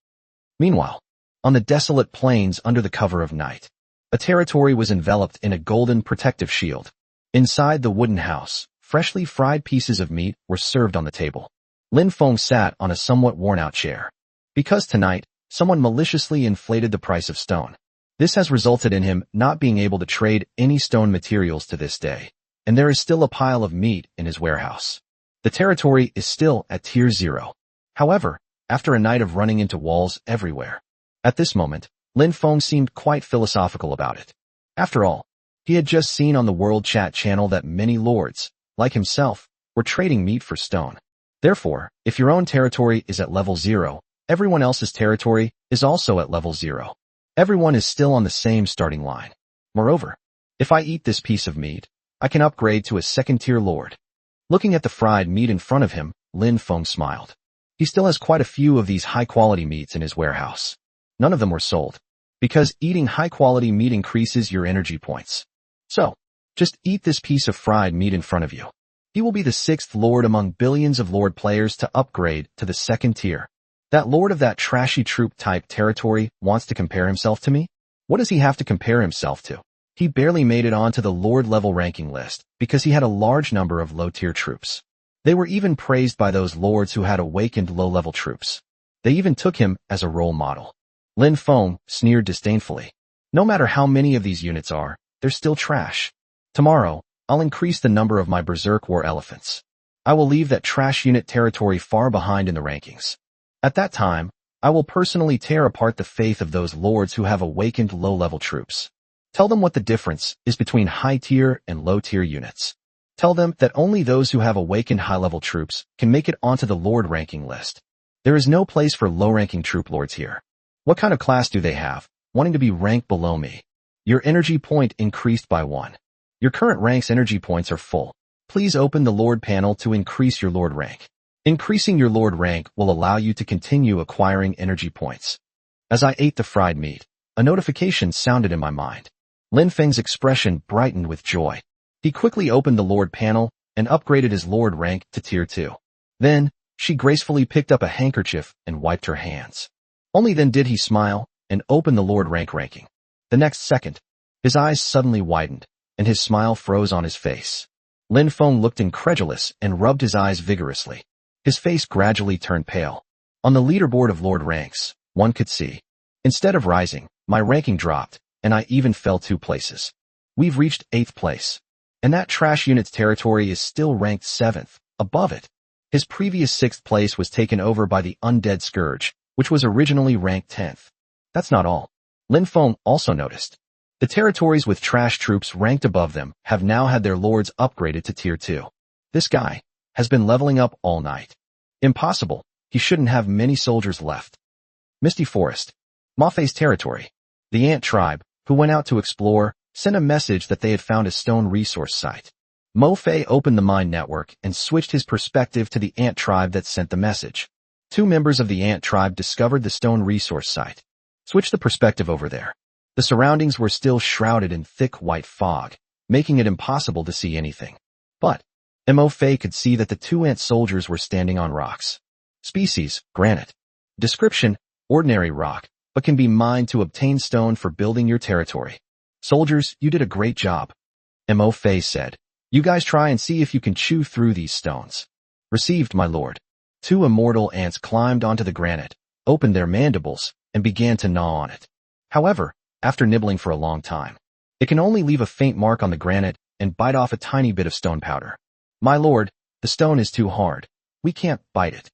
Meanwhile, on the desolate plains under the cover of night, a territory was enveloped in a golden protective shield. Inside the wooden house, freshly fried pieces of meat were served on the table. Lin Feng sat on a somewhat worn-out chair. Because tonight, someone maliciously inflated the price of stone. This has resulted in him not being able to trade any stone materials to this day, and there is still a pile of meat in his warehouse. The territory is still at Tier 0. However, after a night of running into walls everywhere, at this moment, Lin Feng seemed quite philosophical about it. After all, he had just seen on the World Chat channel that many lords, like himself, were trading meat for stone. Therefore, if your own territory is at level 0, everyone else's territory is also at level 0. Everyone is still on the same starting line. Moreover, if I eat this piece of meat, I can upgrade to a second-tier lord. Looking at the fried meat in front of him, Lin Feng smiled. He still has quite a few of these high-quality meats in his warehouse. None of them were sold, because eating high-quality meat increases your energy points. So, just eat this piece of fried meat in front of you. He will be the 6th lord among billions of lord players to upgrade to the second tier. That lord of that trashy troop-type territory wants to compare himself to me? What does he have to compare himself to? He barely made it onto the lord-level ranking list because he had a large number of low-tier troops. They were even praised by those lords who had awakened low-level troops. They even took him as a role model. Lin Feng sneered disdainfully. No matter how many of these units are, they're still trash. Tomorrow, I'll increase the number of my Berserk War elephants. I will leave that trash unit territory far behind in the rankings. At that time, I will personally tear apart the faith of those lords who have awakened low-level troops. Tell them what the difference is between high-tier and low-tier units. Tell them that only those who have awakened high-level troops can make it onto the lord ranking list. There is no place for low-ranking troop lords here. What kind of class do they have, wanting to be ranked below me? Your energy point increased by 1. Your current rank's energy points are full. Please open the lord panel to increase your lord rank. Increasing your lord rank will allow you to continue acquiring energy points. As I ate the fried meat, a notification sounded in my mind. Lin Feng's expression brightened with joy. He quickly opened the lord panel and upgraded his lord rank to tier 2. Then, she gracefully picked up a handkerchief and wiped her hands. Only then did he smile and open the lord rank ranking. The next second, his eyes suddenly widened, and his smile froze on his face. Lin Feng looked incredulous and rubbed his eyes vigorously. His face gradually turned pale. On the leaderboard of lord ranks, one could see. Instead of rising, my ranking dropped, and I even fell 2 places. We've reached 8th place. And that trash unit's territory is still ranked 7th, above it. His previous 6th place was taken over by the Undead Scourge, which was originally ranked 10th. That's not all. Lin Feng also noticed. The territories with trash troops ranked above them have now had their lords upgraded to tier 2. This guy has been leveling up all night. Impossible. He shouldn't have many soldiers left. Misty Forest. Ma Fei's territory. The ant tribe, who went out to explore, sent a message that they had found a stone resource site. Mo Fei opened the mind network and switched his perspective to the ant tribe that sent the message. 2 members of the ant tribe discovered the stone resource site. Switch the perspective over there. The surroundings were still shrouded in thick white fog, making it impossible to see anything. But Mo Fei could see that the 2 ant soldiers were standing on rocks. Species, granite. Description, ordinary rock, but can be mined to obtain stone for building your territory. Soldiers, you did a great job. Mo Fei said. You guys try and see if you can chew through these stones. Received, my lord. 2 immortal ants climbed onto the granite, opened their mandibles, and began to gnaw on it. However, after nibbling for a long time, it can only leave a faint mark on the granite and bite off a tiny bit of stone powder. My lord, the stone is too hard. We can't bite it.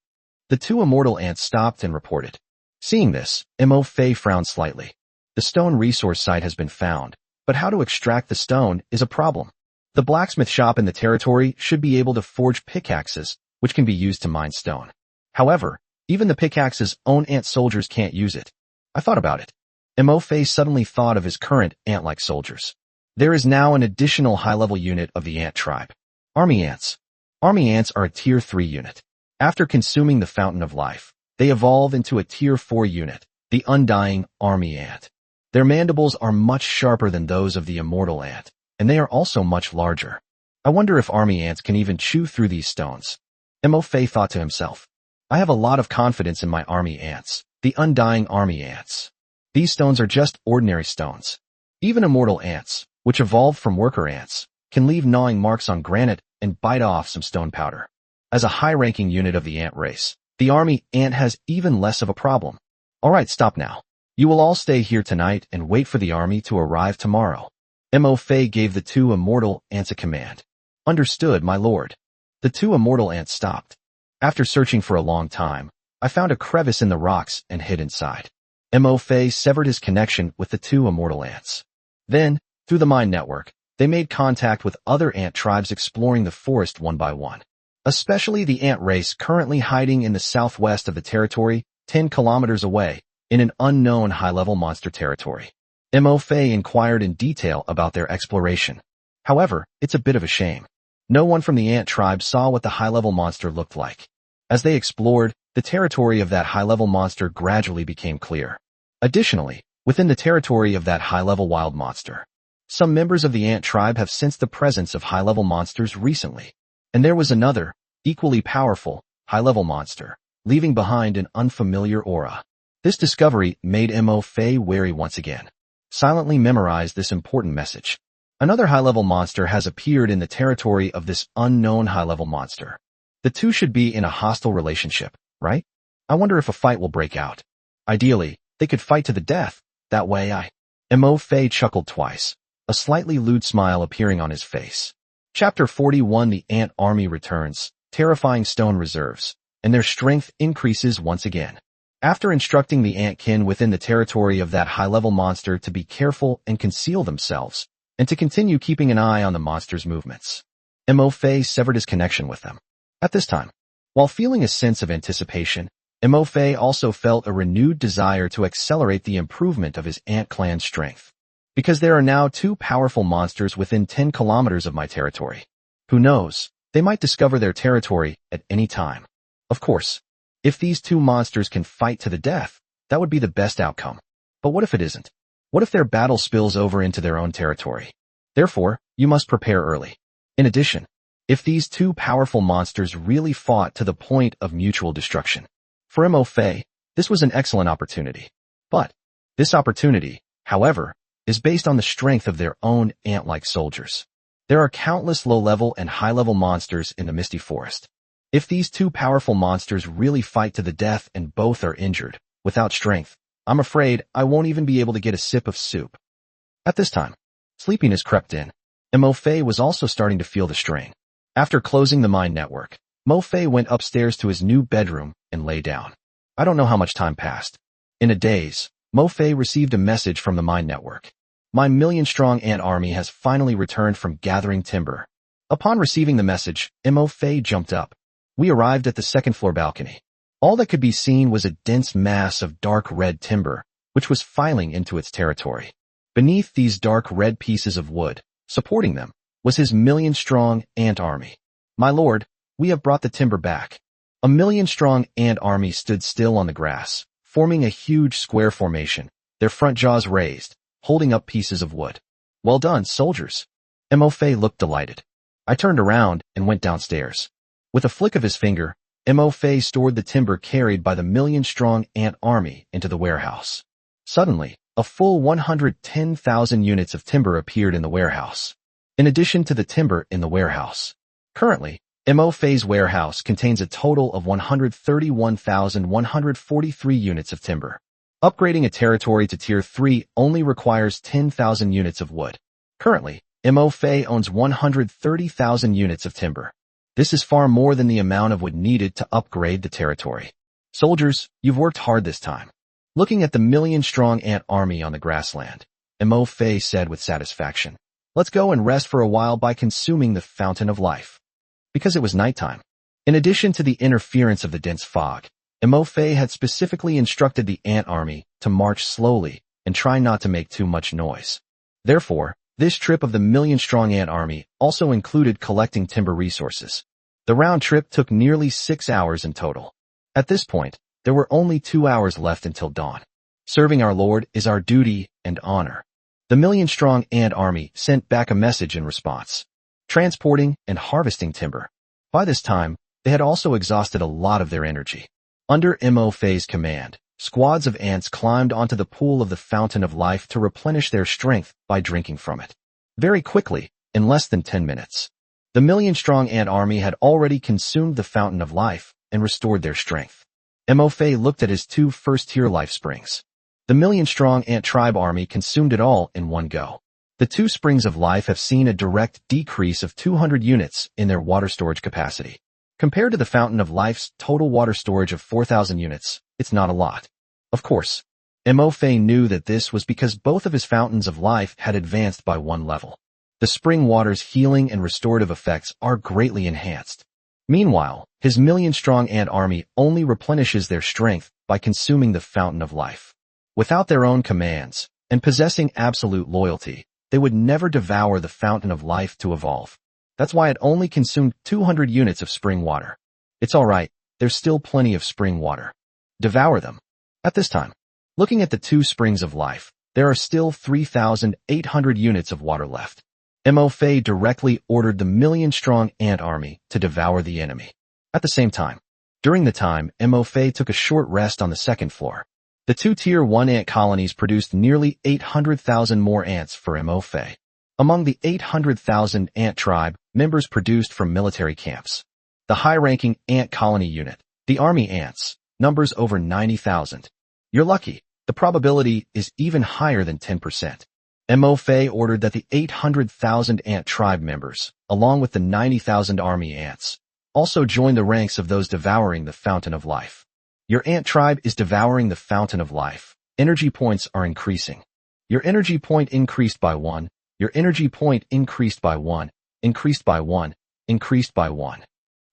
The two immortal ants stopped and reported. Seeing this, Mo Fei frowned slightly. The stone resource site has been found, but how to extract the stone is a problem. The blacksmith shop in the territory should be able to forge pickaxes, which can be used to mine stone. However, even the pickaxe's own ant soldiers can't use it. I thought about it. Mo Fei suddenly thought of his current ant-like soldiers. There is now an additional high-level unit of the ant tribe. Army ants. Army ants are a Tier 3 unit. After consuming the Fountain of Life, they evolve into a Tier 4 unit, the Undying Army Ant. Their mandibles are much sharper than those of the Immortal Ant, and they are also much larger. I wonder if army ants can even chew through these stones. Mo Fei thought to himself. I have a lot of confidence in my army ants, the Undying Army Ants. These stones are just ordinary stones. Even immortal ants, which evolved from worker ants, can leave gnawing marks on granite and bite off some stone powder. As a high-ranking unit of the ant race, the army ant has even less of a problem. Alright, stop now. You will all stay here tonight and wait for the army to arrive tomorrow. Mo Fei gave the two immortal ants a command. Understood, my lord. The two immortal ants stopped. After searching for a long time, I found a crevice in the rocks and hid inside. Mo Fei severed his connection with the two immortal ants. Then, through the mind network, they made contact with other ant tribes exploring the forest one by one. Especially the ant race currently hiding in the southwest of the territory, 10 kilometers away, in an unknown high-level monster territory. Mo Fei inquired in detail about their exploration. However, it's a bit of a shame. No one from the ant tribe saw what the high-level monster looked like. As they explored, the territory of that high-level monster gradually became clear. Additionally, within the territory of that high-level wild monster, some members of the ant tribe have sensed the presence of high-level monsters recently. And there was another, equally powerful, high-level monster, leaving behind an unfamiliar aura. This discovery made Mo Fei wary once again. Silently memorize this important message. Another high-level monster has appeared in the territory of this unknown high-level monster. The two should be in a hostile relationship, right? I wonder if a fight will break out. Ideally, they could fight to the death. That way Mo Fei chuckled twice, a slightly lewd smile appearing on his face. Chapter 41 The Ant Army returns, terrifying stone reserves, and their strength increases once again. After instructing the ant-kin within the territory of that high-level monster to be careful and conceal themselves, and to continue keeping an eye on the monster's movements, Mo Fei severed his connection with them. At this time, while feeling a sense of anticipation, Mo Fei also felt a renewed desire to accelerate the improvement of his ant clan's strength. Because there are now two powerful monsters within 10 kilometers of my territory. Who knows, they might discover their territory at any time. Of course, if these two monsters can fight to the death, that would be the best outcome. But what if it isn't? What if their battle spills over into their own territory? Therefore, you must prepare early. In addition, if these two powerful monsters really fought to the point of mutual destruction. For Mo Fei, this was an excellent opportunity. But this opportunity, however, is based on the strength of their own ant-like soldiers. There are countless low-level and high-level monsters in the misty forest. If these two powerful monsters really fight to the death and both are injured, without strength, I'm afraid I won't even be able to get a sip of soup. At this time, sleepiness crept in. Mo Fei was also starting to feel the strain. After closing the mind network, Mo Fei went upstairs to his new bedroom and lay down. I don't know how much time passed. In a daze, Mo Fei received a message from the mind network. My million-strong ant army has finally returned from gathering timber. Upon receiving the message, Mo Fei jumped up. We arrived at the second-floor balcony. All that could be seen was a dense mass of dark red timber, which was filing into its territory. Beneath these dark red pieces of wood, supporting them, was his million-strong ant army. My lord, we have brought the timber back. A million-strong ant army stood still on the grass, forming a huge square formation, their front jaws raised, holding up pieces of wood. Well done, soldiers. Mo Fei looked delighted. I turned around and went downstairs. With a flick of his finger, Mo Fei stored the timber carried by the million-strong ant army into the warehouse. Suddenly, a full 110,000 units of timber appeared in the warehouse. In addition to the timber in the warehouse. Currently, Mo Fei's warehouse contains a total of 131,143 units of timber. Upgrading a territory to Tier 3 only requires 10,000 units of wood. Currently, Mo Fei owns 130,000 units of timber. This is far more than the amount of wood needed to upgrade the territory. Soldiers, you've worked hard this time. Looking at the million-strong ant army on the grassland, Mo Fei said with satisfaction, let's go and rest for a while by consuming the fountain of life. Because it was nighttime. In addition to the interference of the dense fog, Mo Fei had specifically instructed the ant army to march slowly and try not to make too much noise. Therefore, this trip of the million-strong ant army also included collecting timber resources. The round trip took nearly 6 hours in total. At this point, there were only 2 hours left until dawn. Serving our Lord is our duty and honor. The million-strong ant army sent back a message in response. Transporting and harvesting timber. By this time, they had also exhausted a lot of their energy. Under Mo Fei's command, squads of ants climbed onto the pool of the fountain of life to replenish their strength by drinking from it. Very quickly, in less than 10 minutes, the million-strong ant army had already consumed the fountain of life and restored their strength. Mo Fei looked at his 2 first-tier life springs. The million-strong ant tribe army consumed it all in one go. The 2 springs of life have seen a direct decrease of 200 units in their water storage capacity. Compared to the fountain of life's total water storage of 4,000 units, it's not a lot. Of course, Mo Fei knew that this was because both of his fountains of life had advanced by 1 level. The spring water's healing and restorative effects are greatly enhanced. Meanwhile, his million-strong ant army only replenishes their strength by consuming the fountain of life. Without their own commands, and possessing absolute loyalty, they would never devour the fountain of life to evolve. That's why it only consumed 200 units of spring water. It's alright, there's still plenty of spring water. Devour them. At this time, looking at the 2 springs of life, there are still 3,800 units of water left. Mo Fei directly ordered the million-strong ant army to devour the enemy. At the same time, during the time, Mo Fei took a short rest on the 2nd floor. The 2 Tier 1 ant colonies produced nearly 800,000 more ants for Mo Fei. Among the 800,000 ant tribe members produced from military camps, the high-ranking ant colony unit, the army ants, numbers over 90,000. You're lucky. The probability is even higher than 10%. Mo Fei ordered that the 800,000 ant tribe members, along with the 90,000 army ants, also join the ranks of those devouring the fountain of life. Your ant tribe is devouring the fountain of life. Energy points are increasing. Your energy point increased by 1. Your energy point increased by 1, increased by 1, increased by 1.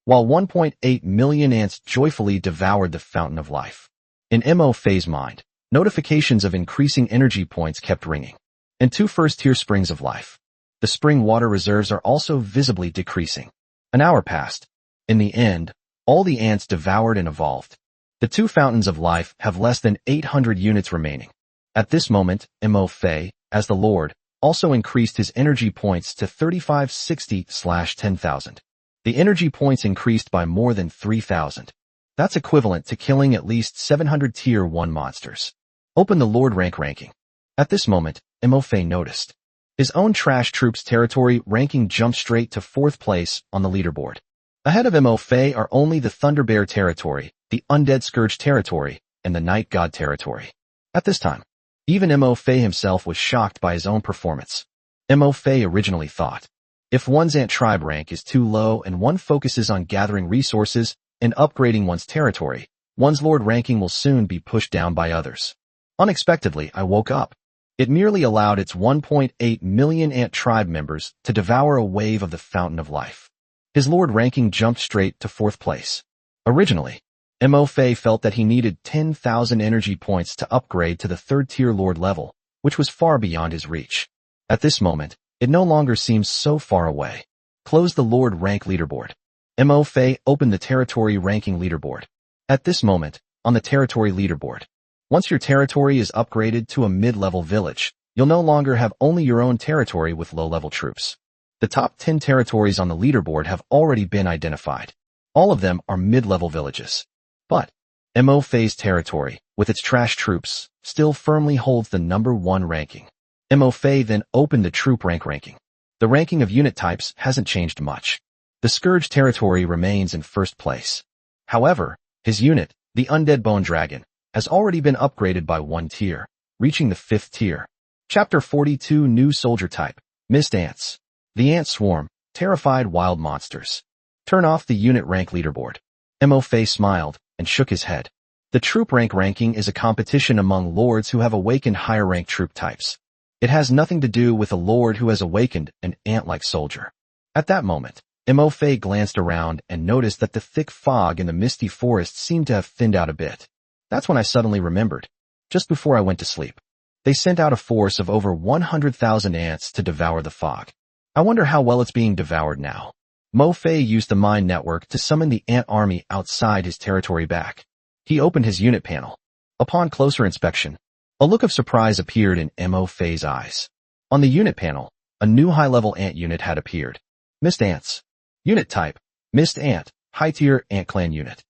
While 1.8 million ants joyfully devoured the fountain of life. In Mo Fei's mind, notifications of increasing energy points kept ringing. And 2 first-tier springs of life. The spring water reserves are also visibly decreasing. An hour passed. In the end, all the ants devoured and evolved. The 2 fountains of life have less than 800 units remaining. At this moment, Mo Fei, as the Lord, also increased his energy points to 3560/10,000. The energy points increased by more than 3,000. That's equivalent to killing at least 700 Tier 1 monsters. Open the Lord rank ranking. At this moment, Mo Fei noticed. His own trash troops territory ranking jumped straight to 4th place on the leaderboard. Ahead of Mo Fei are only the Thunderbear territory, the Undead Scourge territory, and the Night God territory. At this time, even Mo Fei himself was shocked by his own performance. Mo Fei originally thought, if one's ant tribe rank is too low and one focuses on gathering resources and upgrading one's territory, one's Lord ranking will soon be pushed down by others. Unexpectedly, I woke up. It merely allowed its 1.8 million ant tribe members to devour a wave of the fountain of life. His Lord ranking jumped straight to 4th place. Originally, Mo Fei felt that he needed 10,000 energy points to upgrade to the 3rd-tier Lord level, which was far beyond his reach. At this moment, it no longer seems so far away. Close the Lord rank leaderboard. Mo Fei opened the territory ranking leaderboard. At this moment, on the territory leaderboard, once your territory is upgraded to a mid-level village, you'll no longer have only your own territory with low-level troops. The top 10 territories on the leaderboard have already been identified. All of them are mid-level villages. But Mo Fei's territory, with its trash troops, still firmly holds the number 1 ranking. Mo Fei then opened the troop rank ranking. The ranking of unit types hasn't changed much. The Scourge territory remains in 1st place. However, his unit, the Undead Bone Dragon, has already been upgraded by 1 tier, reaching the 5th tier. Chapter 42 New Soldier Type, Mist Ants. The Ant Swarm, Terrified Wild Monsters. Turn off the unit rank leaderboard. Mo Fei smiled and shook his head. The troop rank ranking is a competition among lords who have awakened higher rank troop types. It has nothing to do with a lord who has awakened an ant-like soldier. At that moment, Mo Fei glanced around and noticed that the thick fog in the misty forest seemed to have thinned out a bit. That's when I suddenly remembered. Just before I went to sleep, they sent out a force of over 100,000 ants to devour the fog. I wonder how well it's being devoured now. Mo Fei used the mind network to summon the ant army outside his territory back. He opened his unit panel. Upon closer inspection, a look of surprise appeared in Mo Fei's eyes. On the unit panel, a new high-level ant unit had appeared. Mist Ants. Unit type, Mist Ant, high-tier ant clan unit.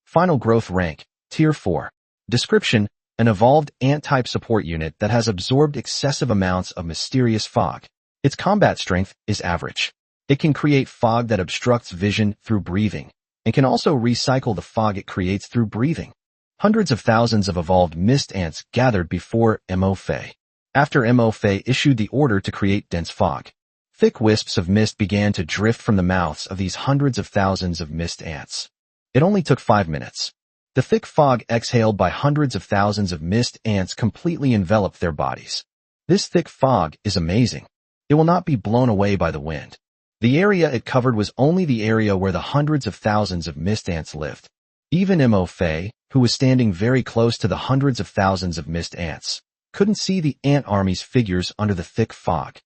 Final growth rank, Tier 4. Description, an evolved ant-type support unit that has absorbed excessive amounts of mysterious fog. Its combat strength is average. It can create fog that obstructs vision through breathing, and can also recycle the fog it creates through breathing. Hundreds of thousands of evolved mist ants gathered before Mo Fei. After Mo Fei issued the order to create dense fog, thick wisps of mist began to drift from the mouths of these hundreds of thousands of mist ants. It only took 5 minutes. The thick fog exhaled by hundreds of thousands of mist ants completely enveloped their bodies. This thick fog is amazing. It will not be blown away by the wind. The area it covered was only the area where the hundreds of thousands of mist ants lived. Even Mo Fei, who was standing very close to the hundreds of thousands of mist ants, couldn't see the ant army's figures under the thick fog.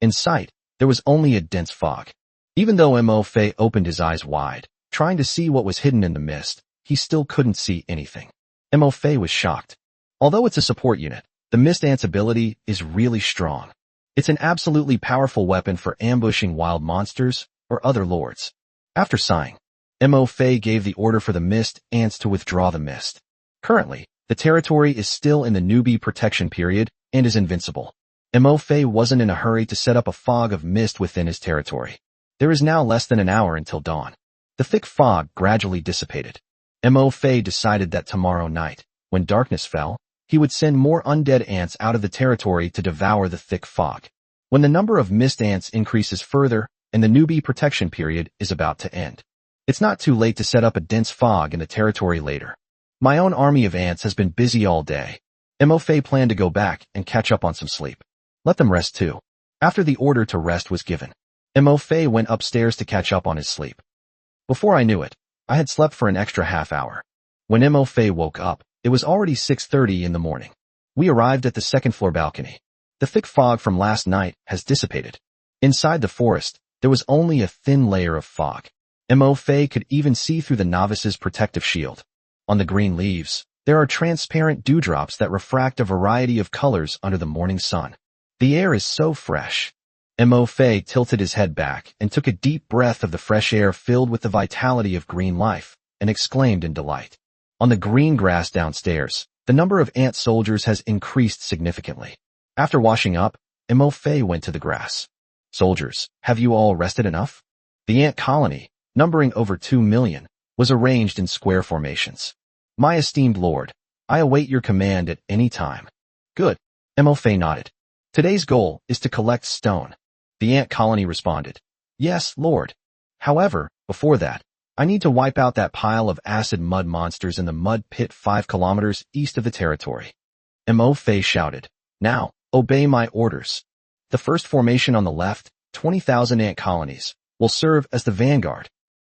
In sight, there was only a dense fog. Even though Mo Fei opened his eyes wide, trying to see what was hidden in the mist, he still couldn't see anything. Mo Fei was shocked. Although it's a support unit, the mist ant's ability is really strong. It's an absolutely powerful weapon for ambushing wild monsters or other lords. After sighing, Mo Fei gave the order for the mist ants to withdraw the mist. Currently, the territory is still in the newbie protection period and is invincible. Mo Fei wasn't in a hurry to set up a fog of mist within his territory. There is now less than an hour until dawn. The thick fog gradually dissipated. Mo Fei decided that tomorrow night, when darkness fell, he would send more undead ants out of the territory to devour the thick fog. When the number of mist ants increases further and the newbie protection period is about to end, it's not too late to set up a dense fog in the territory later. My own army of ants has been busy all day. Mo Fei planned to go back and catch up on some sleep. Let them rest too. After the order to rest was given, Mo Fei went upstairs to catch up on his sleep. Before I knew it, I had slept for an extra half hour. When Mo Fei woke up, it was already 6:30 in the morning. We arrived at the second-floor balcony. The thick fog from last night has dissipated. Inside the forest, there was only a thin layer of fog. Mo Fei could even see through the novice's protective shield. On the green leaves, there are transparent dewdrops that refract a variety of colors under the morning sun. The air is so fresh. Mo Fei tilted his head back and took a deep breath of the fresh air filled with the vitality of green life, and exclaimed in delight. On the green grass downstairs, the number of ant soldiers has increased significantly. After washing up, Mo Fei went to the grass. Soldiers, have you all rested enough? The ant colony, numbering over 2 million, was arranged in square formations. My esteemed lord, I await your command at any time. Good. Mo Fei nodded. Today's goal is to collect stone. The ant colony responded. Yes, lord. However, before that, I need to wipe out that pile of acid mud monsters in the mud pit 5 kilometers east of the territory. Mo Fei shouted. Now, obey my orders. The first formation on the left, 20,000 ant colonies, will serve as the vanguard.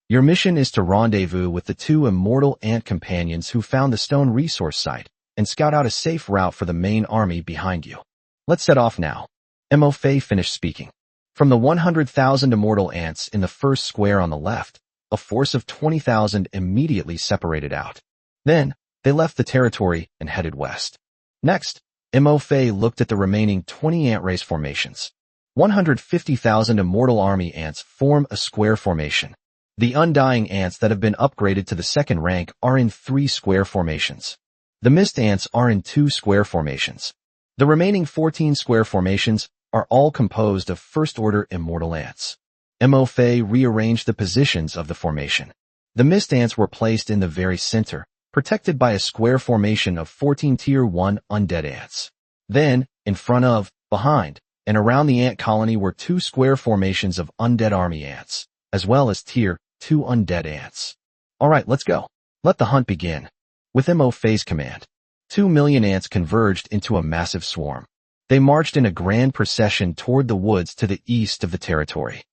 Your mission is to rendezvous with the 2 immortal ant companions who found the stone resource site and scout out a safe route for the main army behind you. Let's set off now. Mo Fei finished speaking. From the 100,000 immortal ants in the first square on the left, a force of 20,000 immediately separated out. Then, they left the territory and headed west. Next, Mo Fei looked at the remaining 20 ant race formations. 150,000 immortal army ants form a square formation. The undying ants that have been upgraded to the second rank are in 3 square formations. The mist ants are in 2 square formations. The remaining 14 square formations are all composed of first-order immortal ants. Mo Fei rearranged the positions of the formation. The mist ants were placed in the very center, protected by a square formation of 14 Tier 1 undead ants. Then, in front of, behind, and around the ant colony were 2 square formations of undead army ants. as well as Tier 2 undead ants. Alright, let's go. Let the hunt begin. With Mo Fei's command, 2 million ants converged into a massive swarm. They marched in a grand procession toward the woods to the east of the territory.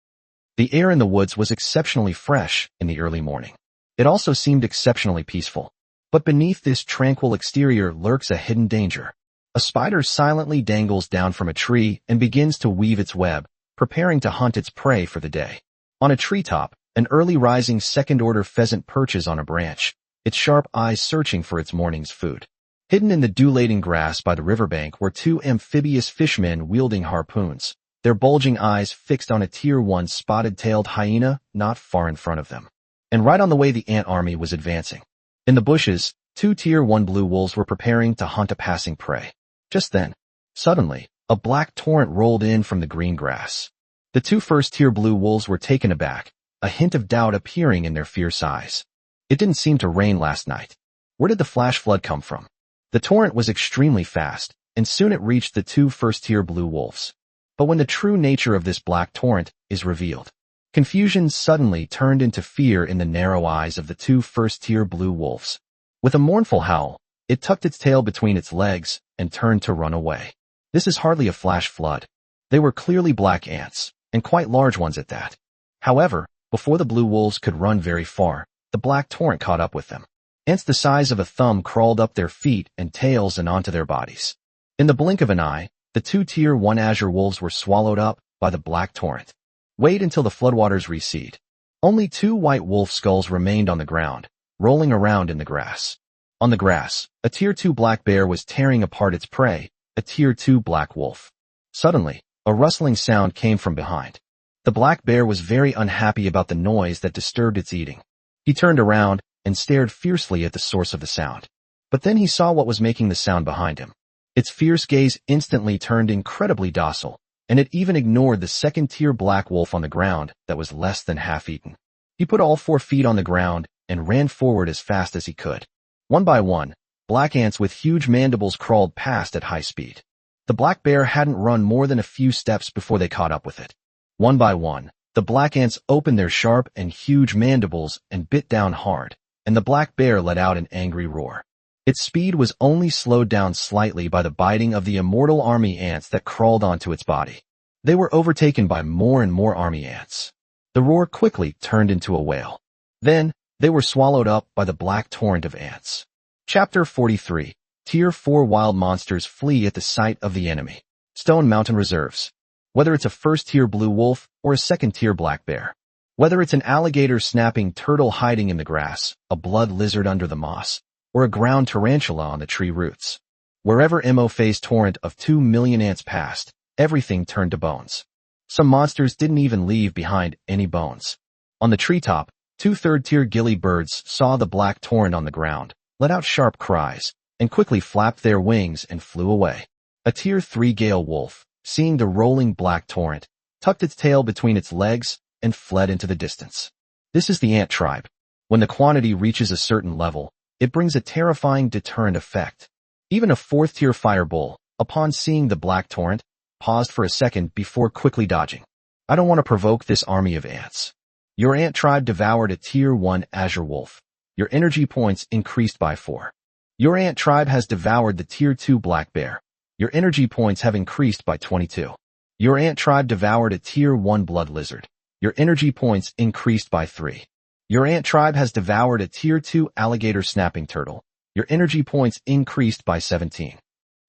The air in the woods was exceptionally fresh in the early morning. It also seemed exceptionally peaceful. But beneath this tranquil exterior lurks a hidden danger. A spider silently dangles down from a tree and begins to weave its web, preparing to hunt its prey for the day. On a treetop, an early rising second-order pheasant perches on a branch, its sharp eyes searching for its morning's food. Hidden in the dew-laden grass by the riverbank were 2 amphibious fishmen wielding harpoons, their bulging eyes fixed on a Tier 1 spotted-tailed hyena not far in front of them. And right on the way the ant army was advancing. In the bushes, 2 Tier 1 blue wolves were preparing to hunt a passing prey. Just then, suddenly, a black torrent rolled in from the green grass. The 2 first-tier blue wolves were taken aback, a hint of doubt appearing in their fierce eyes. It didn't seem to rain last night. Where did the flash flood come from? The torrent was extremely fast, and soon it reached the 2 first-tier blue wolves. But when the true nature of this black torrent is revealed, confusion suddenly turned into fear in the narrow eyes of the 2 first-tier blue wolves. With a mournful howl, it tucked its tail between its legs and turned to run away. This is hardly a flash flood. They were clearly black ants, and quite large ones at that. However, before the blue wolves could run very far, the black torrent caught up with them. Ants the size of a thumb crawled up their feet and tails and onto their bodies. In the blink of an eye, the 2 Tier 1 azure wolves were swallowed up by the black torrent. Wait until the floodwaters recede. Only 2 white wolf skulls remained on the ground, rolling around in the grass. On the grass, a Tier 2 black bear was tearing apart its prey, a Tier 2 black wolf. Suddenly, a rustling sound came from behind. The black bear was very unhappy about the noise that disturbed its eating. He turned around and stared fiercely at the source of the sound. But then he saw what was making the sound behind him. Its fierce gaze instantly turned incredibly docile, and it even ignored the second-tier black wolf on the ground that was less than half-eaten. He put all 4 feet on the ground and ran forward as fast as he could. One by one, black ants with huge mandibles crawled past at high speed. The black bear hadn't run more than a few steps before they caught up with it. One by one, the black ants opened their sharp and huge mandibles and bit down hard, and the black bear let out an angry roar. Its speed was only slowed down slightly by the biting of the immortal army ants that crawled onto its body. They were overtaken by more and more army ants. The roar quickly turned into a wail. Then, they were swallowed up by the black torrent of ants. Chapter 43. Tier 4 Wild Monsters Flee at the Sight of the Enemy. Stone Mountain Reserves. Whether it's a first-tier blue wolf or a second-tier black bear. Whether it's an alligator-snapping turtle hiding in the grass, a blood lizard under the moss, or a ground tarantula on the tree roots. Wherever Mo Fei's torrent of 2 million ants passed, everything turned to bones. Some monsters didn't even leave behind any bones. On the treetop, 2 third-tier ghillie birds saw the black torrent on the ground, let out sharp cries, and quickly flapped their wings and flew away. A Tier 3 gale wolf, seeing the rolling black torrent, tucked its tail between its legs and fled into the distance. This is the ant tribe. When the quantity reaches a certain level, it brings a terrifying deterrent effect. Even a 4th-tier fire bull, upon seeing the black torrent, paused for a second before quickly dodging. I don't want to provoke this army of ants. Your ant tribe devoured a Tier 1 azure wolf. Your energy points increased by 4. Your ant tribe has devoured the Tier 2 black bear. Your energy points have increased by 22. Your ant tribe devoured a Tier 1 blood lizard. Your energy points increased by 3. Your ant tribe has devoured a Tier 2 alligator snapping turtle. Your energy points increased by 17.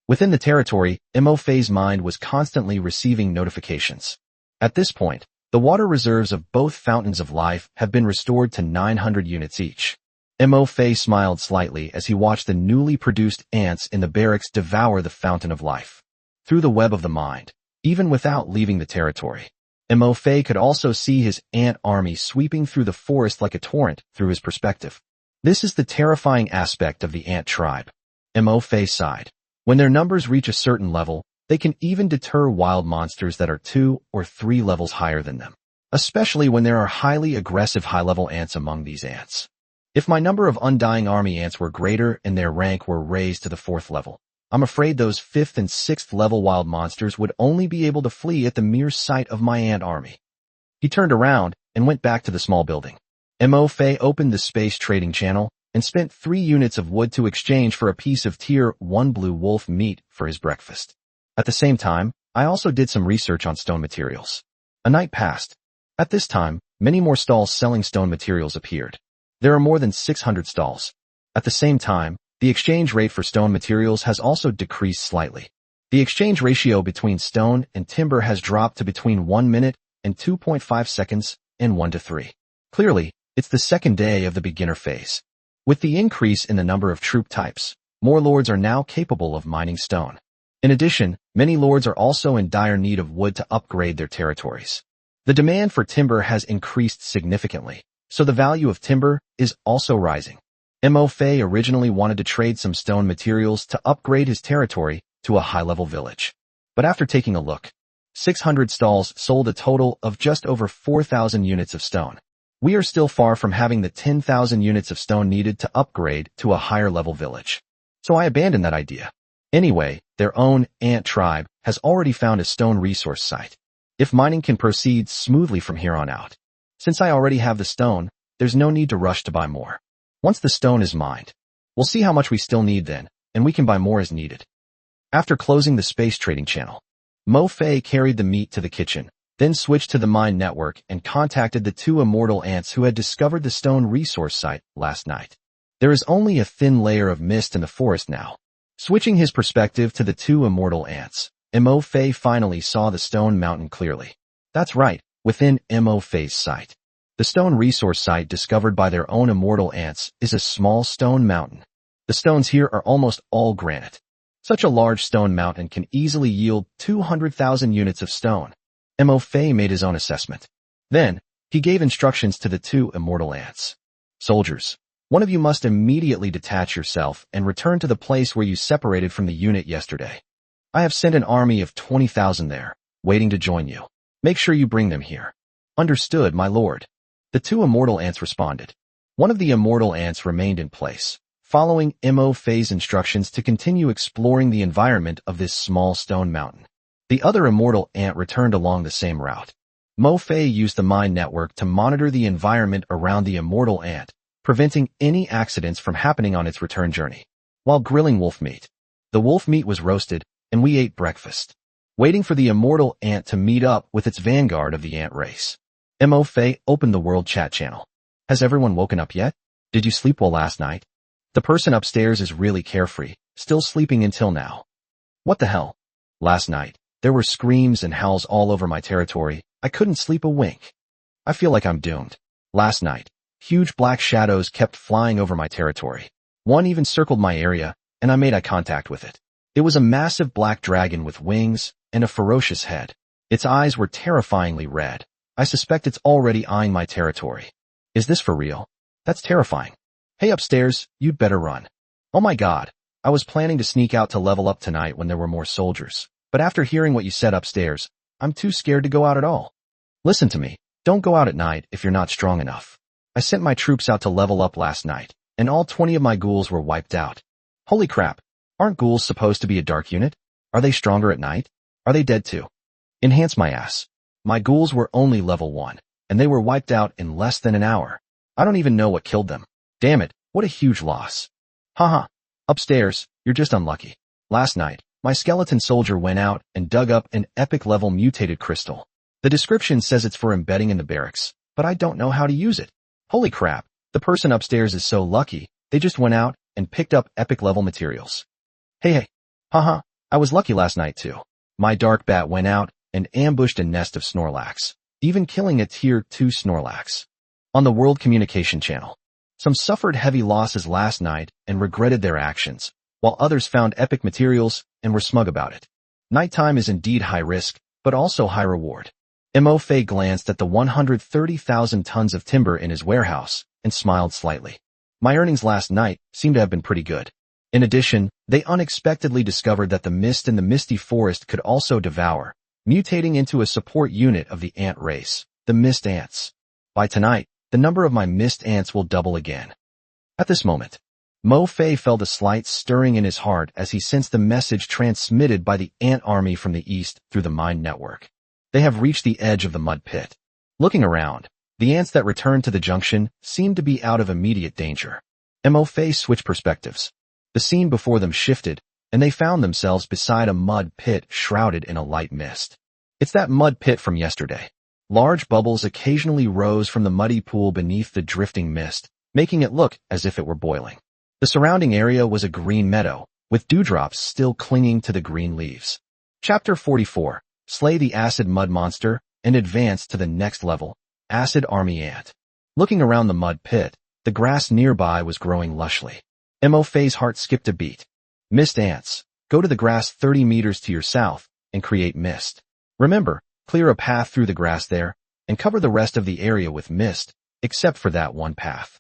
Within the territory, Mo Fei's mind was constantly receiving notifications. At this point, the water reserves of both fountains of life have been restored to 900 units each. Mo Fei smiled slightly as he watched the newly produced ants in the barracks devour the fountain of life. Through the web of the mind, even without leaving the territory, Mo Fei could also see his ant army sweeping through the forest like a torrent through his perspective. This is the terrifying aspect of the ant tribe. Mo Fei sighed. When their numbers reach a certain level, they can even deter wild monsters that are 2 or 3 levels higher than them, especially when there are highly aggressive high-level ants among these ants. If my number of undying army ants were greater and their rank were raised to the 4th level, I'm afraid those 5th and 6th level wild monsters would only be able to flee at the mere sight of my ant army. He turned around and went back to the small building. Mo Fei opened the space trading channel and spent 3 units of wood to exchange for a piece of tier 1 blue wolf meat for his breakfast. At the same time, I also did some research on stone materials. A night passed. At this time, many more stalls selling stone materials appeared. There are more than 600 stalls. At the same time, the exchange rate for stone materials has also decreased slightly. The exchange ratio between stone and timber has dropped to between 1 minute and 2.5 seconds and 1 to 3. Clearly, it's the second day of the beginner phase. With the increase in the number of troop types, more lords are now capable of mining stone. In addition, many lords are also in dire need of wood to upgrade their territories. The demand for timber has increased significantly, so the value of timber is also rising. Mo Fei originally wanted to trade some stone materials to upgrade his territory to a high-level village. But after taking a look, 600 stalls sold a total of just over 4,000 units of stone. We are still far from having the 10,000 units of stone needed to upgrade to a higher-level village. So I abandoned that idea. Anyway, their own ant tribe has already found a stone resource site. If mining can proceed smoothly from here on out. Since I already have the stone, there's no need to rush to buy more. Once the stone is mined, we'll see how much we still need then, and we can buy more as needed. After closing the space trading channel, Mo Fei carried the meat to the kitchen, then switched to the mine network and contacted the 2 immortal ants who had discovered the stone resource site last night. There is only a thin layer of mist in the forest now. Switching his perspective to the 2 immortal ants, Mo Fei finally saw the stone mountain clearly. That's right, within Mo Fei's site. The stone resource site discovered by their own immortal ants is a small stone mountain. The stones here are almost all granite. Such a large stone mountain can easily yield 200,000 units of stone. Mo Fei made his own assessment. Then, he gave instructions to the 2 immortal ants. Soldiers, one of you must immediately detach yourself and return to the place where you separated from the unit yesterday. I have sent an army of 20,000 there, waiting to join you. Make sure you bring them here. Understood, my lord. The 2 immortal ants responded. One of the immortal ants remained in place, following Mo Fei's instructions to continue exploring the environment of this small stone mountain. The other immortal ant returned along the same route. Mo Fei used the mine network to monitor the environment around the immortal ant, preventing any accidents from happening on its return journey. While grilling wolf meat, the wolf meat was roasted, and we ate breakfast, waiting for the immortal ant to meet up with its vanguard of the ant race. Mo Fei opened the world chat channel. Has everyone woken up yet? Did you sleep well last night? The person upstairs is really carefree, still sleeping until now. What the hell? Last night, there were screams and howls all over my territory. I couldn't sleep a wink. I feel like I'm doomed. Last night, huge black shadows kept flying over my territory. One even circled my area, and I made eye contact with it. It was a massive black dragon with wings and a ferocious head. Its eyes were terrifyingly red. I suspect it's already eyeing my territory. Is this for real? That's terrifying. Hey upstairs, you'd better run. Oh my god, I was planning to sneak out to level up tonight when there were more soldiers, but after hearing what you said upstairs, I'm too scared to go out at all. Listen to me, don't go out at night if you're not strong enough. I sent my troops out to level up last night, and all 20 of my ghouls were wiped out. Holy crap, aren't ghouls supposed to be a dark unit? Are they stronger at night? Are they dead too? Enhance my ass. My ghouls were only level 1, and they were wiped out in less than an hour. I don't even know what killed them. Damn it, what a huge loss. Haha. Upstairs, you're just unlucky. Last night, my skeleton soldier went out and dug up an epic level mutated crystal. The description says it's for embedding in the barracks, but I don't know how to use it. Holy crap, the person upstairs is so lucky, they just went out and picked up epic level materials. Hey. Haha, I was lucky last night too. My dark bat went out and ambushed a nest of Snorlax, even killing a tier 2 Snorlax. On the World Communication Channel, some suffered heavy losses last night and regretted their actions, while others found epic materials and were smug about it. Nighttime is indeed high risk, but also high reward. Mo Fei glanced at the 130,000 tons of timber in his warehouse and smiled slightly. My earnings last night seem to have been pretty good. In addition, they unexpectedly discovered that the mist in the misty forest could also devour, mutating into a support unit of the ant race, the mist ants. By tonight, the number of my mist ants will double again. At this moment, Mo Fei felt a slight stirring in his heart as he sensed the message transmitted by the ant army from the east through the mine network. They have reached the edge of the mud pit. Looking around, The ants that returned to the junction seemed to be out of immediate danger. Mo Fei switched perspectives. The scene before them shifted, and they found themselves beside a mud pit shrouded in a light mist. It's that mud pit from yesterday. Large bubbles occasionally rose from the muddy pool beneath the drifting mist, making it look as if it were boiling. The surrounding area was a green meadow, with dewdrops still clinging to the green leaves. Chapter 44. Slay the Acid Mud Monster and advance to the next level, Acid Army Ant. Looking around the mud pit, the grass nearby was growing lushly. Mo Fei's heart skipped a beat. Mist ants, go to the grass 30 meters to your south and create mist. Remember, clear a path through the grass there and cover the rest of the area with mist, except for that one path.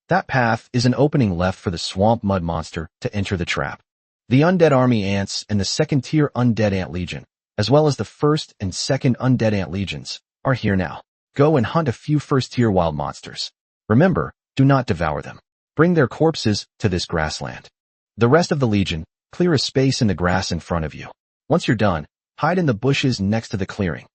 That path is an opening left for the swamp mud monster to enter the trap. The Undead Army Ants and the second-tier Undead Ant Legion, as well as the first and second Undead Ant Legions, are here now. Go and hunt a few first-tier wild monsters. Remember, do not devour them. Bring their corpses to this grassland. The rest of the Legion, clear a space in the grass in front of you. Once you're done, hide in the bushes next to the clearing.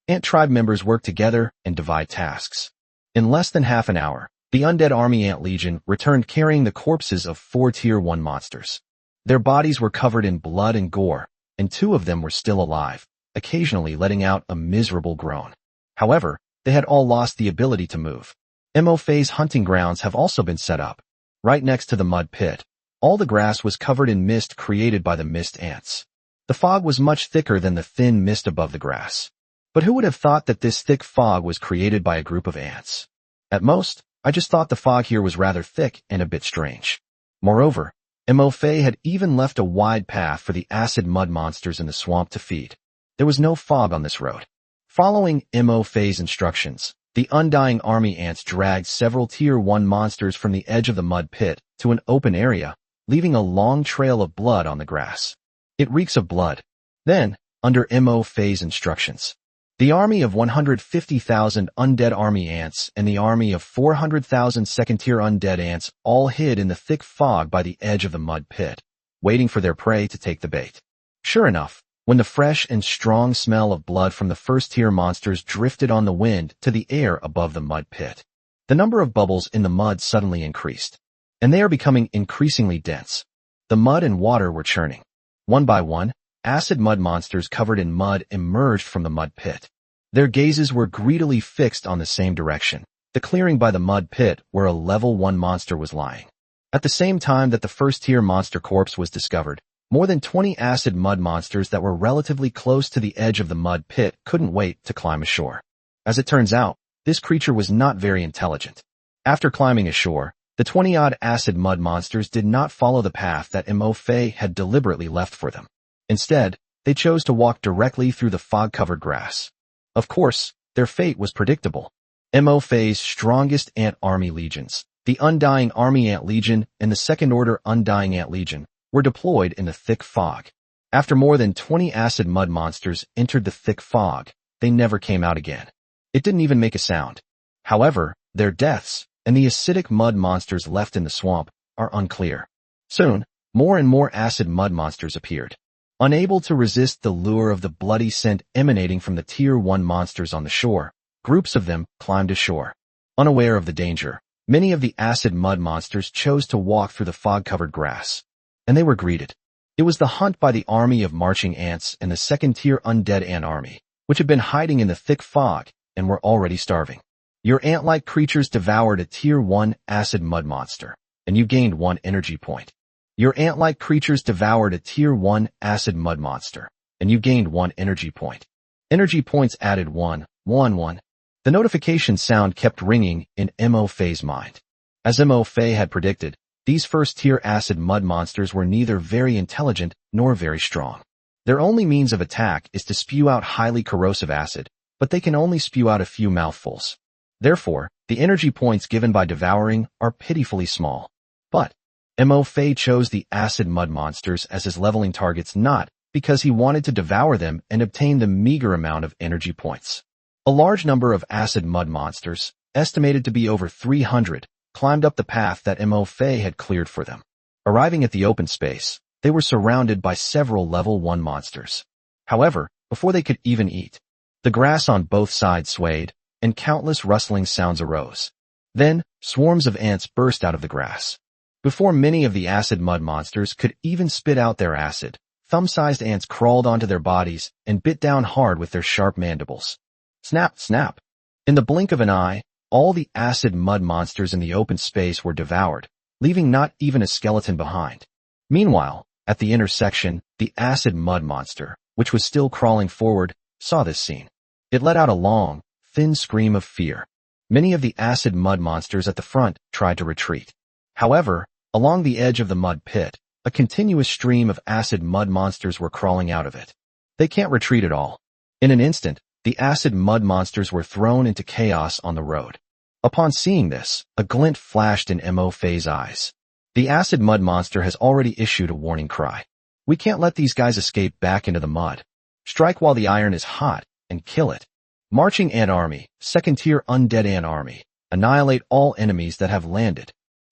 Ant tribe members work together and divide tasks. In less than half an hour, the Undead Army Ant Legion returned carrying the corpses of 4 Tier 1 monsters. Their bodies were covered in blood and gore, and 2 of them were still alive, occasionally letting out a miserable groan. However, they had all lost the ability to move. Mo Fei's hunting grounds have also been set up. Right next to the mud pit, all the grass was covered in mist created by the mist ants. The fog was much thicker than the thin mist above the grass. But who would have thought that this thick fog was created by a group of ants? At most, I just thought the fog here was rather thick and a bit strange. Moreover, Mo Fei had even left a wide path for the acid mud monsters in the swamp to feed. There was no fog on this road. Following Mo Fei's instructions, the Undying Army Ants dragged several Tier 1 monsters from the edge of the mud pit to an open area, leaving a long trail of blood on the grass. It reeks of blood. Then, under Mo Fei's instructions, the army of 150,000 undead army ants and the army of 400,000 second-tier undead ants all hid in the thick fog by the edge of the mud pit, waiting for their prey to take the bait. Sure enough, when the fresh and strong smell of blood from the first-tier monsters drifted on the wind to the air above the mud pit, the number of bubbles in the mud suddenly increased, and they are becoming increasingly dense. The mud and water were churning. One by one, acid mud monsters covered in mud emerged from the mud pit. Their gazes were greedily fixed on the same direction, the clearing by the mud pit where a level 1 monster was lying. At the same time that the first-tier monster corpse was discovered, more than 20 acid mud monsters that were relatively close to the edge of the mud pit couldn't wait to climb ashore. As it turns out, this creature was not very intelligent. After climbing ashore, the 20-odd acid mud monsters did not follow the path that Mo Fei had deliberately left for them. Instead, they chose to walk directly through the fog-covered grass. Of course, their fate was predictable. Mo Fei's strongest ant army legions, the Undying Army Ant Legion and the Second-Order Undying Ant Legion, were deployed in the thick fog. After more than 20 acid mud monsters entered the thick fog, they never came out again. It didn't even make a sound. However, their deaths, and the acidic mud monsters left in the swamp, are unclear. Soon, more and more acid mud monsters appeared. Unable to resist the lure of the bloody scent emanating from the Tier 1 monsters on the shore, groups of them climbed ashore. Unaware of the danger, many of the acid mud monsters chose to walk through the fog-covered grass. And they were greeted. It was the hunt by the army of marching ants and the second-tier undead ant army, which had been hiding in the thick fog and were already starving. Your ant-like creatures devoured a Tier 1 acid mud monster, and you gained 1 energy point. Your ant-like creatures devoured a Tier 1 acid mud monster, and you gained 1 energy point. Energy points added 1, 1, 1. The notification sound kept ringing in Mo Fei's mind. As Mo Fei had predicted, these first-tier acid mud monsters were neither very intelligent nor very strong. Their only means of attack is to spew out highly corrosive acid, but they can only spew out a few mouthfuls. Therefore, the energy points given by devouring are pitifully small. But Mo Fei chose the acid mud monsters as his leveling targets not because he wanted to devour them and obtain the meager amount of energy points. A large number of acid mud monsters, estimated to be over 300, climbed up the path that Mo Fei had cleared for them. Arriving at the open space, they were surrounded by several level 1 monsters. However, before they could even eat, the grass on both sides swayed, and countless rustling sounds arose. Then, swarms of ants burst out of the grass. Before many of the acid mud monsters could even spit out their acid, thumb-sized ants crawled onto their bodies and bit down hard with their sharp mandibles. Snap, snap. In the blink of an eye, all the acid mud monsters in the open space were devoured, leaving not even a skeleton behind. Meanwhile, at the intersection, the acid mud monster, which was still crawling forward, saw this scene. It let out a long, thin scream of fear. Many of the acid mud monsters at the front tried to retreat. However, along the edge of the mud pit, a continuous stream of acid mud monsters were crawling out of it. They can't retreat at all. In an instant, the acid mud monsters were thrown into chaos on the road. Upon seeing this, a glint flashed in Mo Fei's eyes. The acid mud monster has already issued a warning cry. We can't let these guys escape back into the mud. Strike while the iron is hot, and kill it. Marching Ant Army, second-tier undead ant army. Annihilate all enemies that have landed.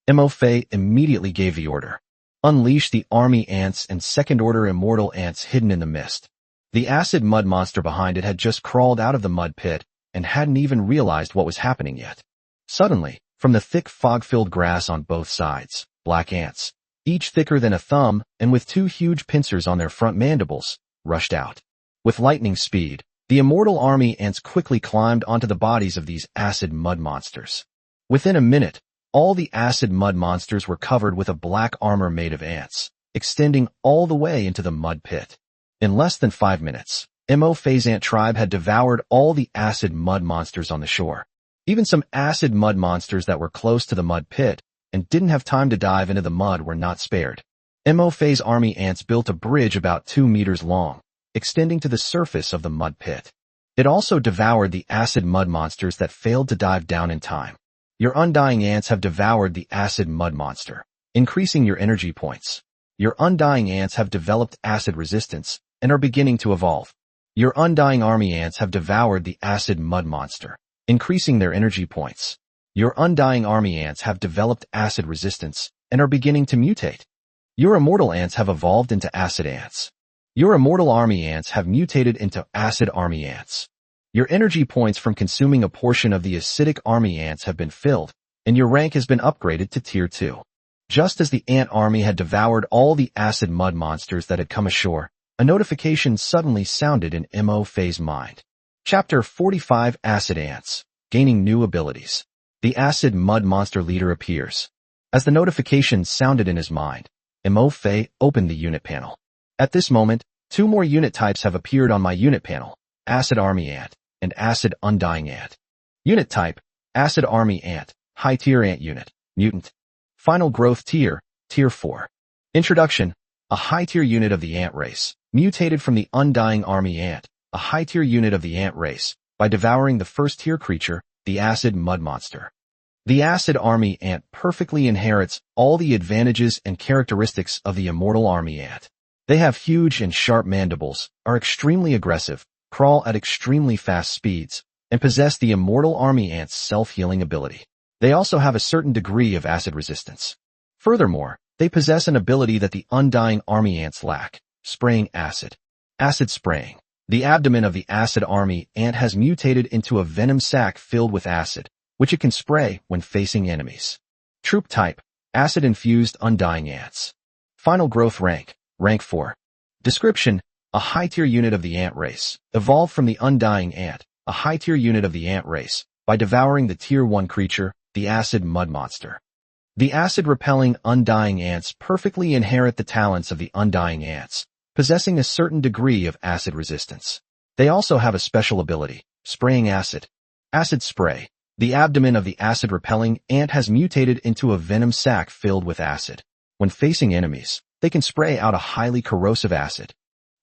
Mo Fei immediately gave the order. Unleash the army ants and second-order immortal ants hidden in the mist. The acid mud monster behind it had just crawled out of the mud pit and hadn't even realized what was happening yet. Suddenly, from the thick fog-filled grass on both sides, black ants, each thicker than a thumb and with two huge pincers on their front mandibles, rushed out. With lightning speed, the immortal army ants quickly climbed onto the bodies of these acid mud monsters. Within a minute, all the acid mud monsters were covered with a black armor made of ants, extending all the way into the mud pit. In less than 5 minutes, Mo Fei's ant tribe had devoured all the acid mud monsters on the shore. Even some acid mud monsters that were close to the mud pit and didn't have time to dive into the mud were not spared. Mo Fei's army ants built a bridge about 2 meters long, extending to the surface of the mud pit. It also devoured the acid mud monsters that failed to dive down in time. Your undying ants have devoured the acid mud monster, increasing your energy points. Your undying ants have developed acid resistance and are beginning to evolve. Your undying army ants have devoured the acid mud monster, increasing their energy points. Your undying army ants have developed acid resistance and are beginning to mutate. Your immortal ants have evolved into acid ants. Your immortal army ants have mutated into acid army ants. Your energy points from consuming a portion of the acidic army ants have been filled, and your rank has been upgraded to Tier 2. Just as the ant army had devoured all the acid mud monsters that had come ashore, a notification suddenly sounded in Mo Fei's mind. Chapter 45 Acid Ants. Gaining new abilities. The acid mud monster leader appears. As the notification sounded in his mind, Mo Fei opened the unit panel. At this moment, 2 more unit types have appeared on my unit panel, Acid Army Ant and Acid Undying Ant. Unit type, Acid Army Ant, High Tier Ant Unit, Mutant. Final Growth Tier, Tier 4. Introduction, a high tier unit of the ant race, mutated from the Undying Army Ant, a high tier unit of the ant race, by devouring the first tier creature, the Acid Mud Monster. The Acid Army Ant perfectly inherits all the advantages and characteristics of the Immortal Army Ant. They have huge and sharp mandibles, are extremely aggressive, crawl at extremely fast speeds, and possess the Immortal Army Ant's self-healing ability. They also have a certain degree of acid resistance. Furthermore, they possess an ability that the Undying Army Ants lack, spraying acid. Acid spraying. The abdomen of the Acid Army Ant has mutated into a venom sac filled with acid, which it can spray when facing enemies. Troop type, acid-infused Undying Ants. Final growth rank, rank 4. Description, a high-tier unit of the ant race, evolved from the Undying Ant, a high-tier unit of the ant race, by devouring the Tier 1 creature, the Acid Mud Monster. The acid-repelling Undying Ants perfectly inherit the talents of the Undying Ants, possessing a certain degree of acid resistance. They also have a special ability, spraying acid. Acid spray. The abdomen of the acid-repelling ant has mutated into a venom sac filled with acid. When facing enemies, they can spray out a highly corrosive acid.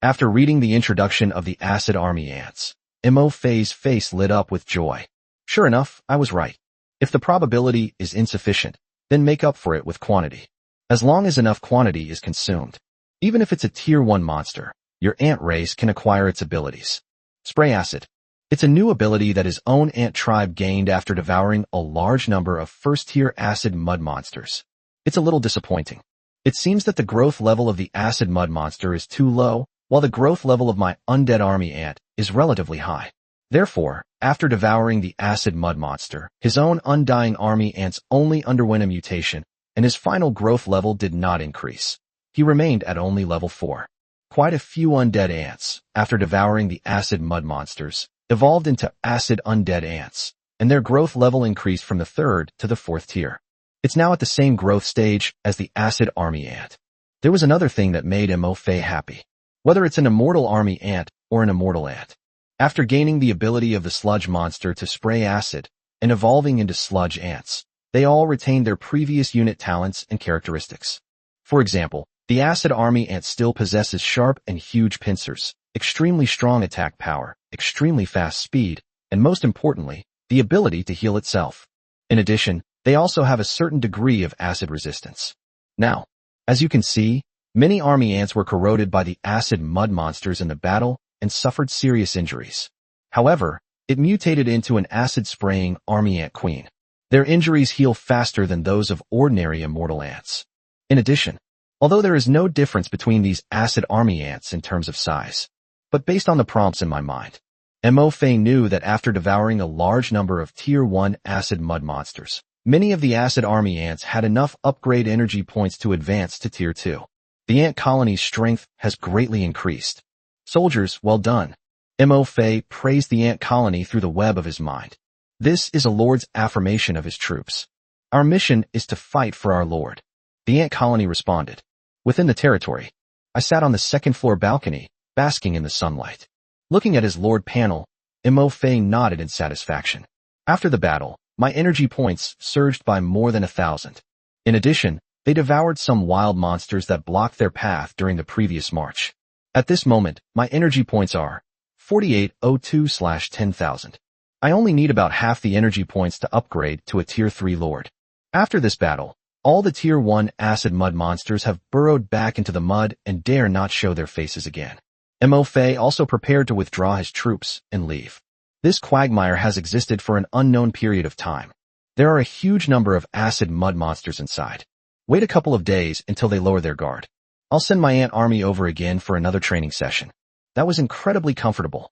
After reading the introduction of the Acid Army Ants, Mo Fei's face lit up with joy. Sure enough, I was right. If the probability is insufficient, then make up for it with quantity. As long as enough quantity is consumed. Even if it's a Tier 1 monster, your ant race can acquire its abilities. Spray acid. It's a new ability that his own ant tribe gained after devouring a large number of first-tier acid mud monsters. It's a little disappointing. It seems that the growth level of the acid mud monster is too low, while the growth level of my undead army ant is relatively high. Therefore, after devouring the acid mud monster, his own undying army ants only underwent a mutation, and his final growth level did not increase. He remained at only level 4. Quite a few undead ants, after devouring the acid mud monsters, evolved into acid undead ants, and their growth level increased from the 3rd to the 4th tier. It's now at the same growth stage as the acid army ant. There was another thing that made Mo-Fei happy. Whether it's an immortal army ant or an immortal ant. After gaining the ability of the sludge monster to spray acid and evolving into sludge ants, they all retained their previous unit talents and characteristics. For example, the acid army ant still possesses sharp and huge pincers, extremely strong attack power, extremely fast speed, and most importantly, the ability to heal itself. In addition, they also have a certain degree of acid resistance. Now, as you can see, many army ants were corroded by the acid mud monsters in the battle and suffered serious injuries. However, it mutated into an acid-spraying army ant queen. Their injuries heal faster than those of ordinary immortal ants. In addition, although there is no difference between these acid army ants in terms of size, but based on the prompts in my mind, Mo-Fei knew that after devouring a large number of Tier 1 acid mud monsters, many of the acid army ants had enough upgrade energy points to advance to Tier 2. The ant colony's strength has greatly increased. Soldiers, well done. Mo-Fei praised the ant colony through the web of his mind. This is a lord's affirmation of his troops. Our mission is to fight for our lord. The ant colony responded. Within the territory, I sat on the 2nd floor balcony, basking in the sunlight. Looking at his lord panel, Mo-Fei nodded in satisfaction. After the battle, my energy points surged by more than 1,000. In addition, they devoured some wild monsters that blocked their path during the previous march. At this moment, my energy points are 4802/10,000. I only need about half the energy points to upgrade to a Tier 3 Lord. After this battle, all the Tier 1 acid mud monsters have burrowed back into the mud and dare not show their faces again. Mo-Fei also prepared to withdraw his troops and leave. This quagmire has existed for an unknown period of time. There are a huge number of acid mud monsters inside. Wait a couple of days until they lower their guard. I'll send my ant army over again for another training session. That was incredibly comfortable.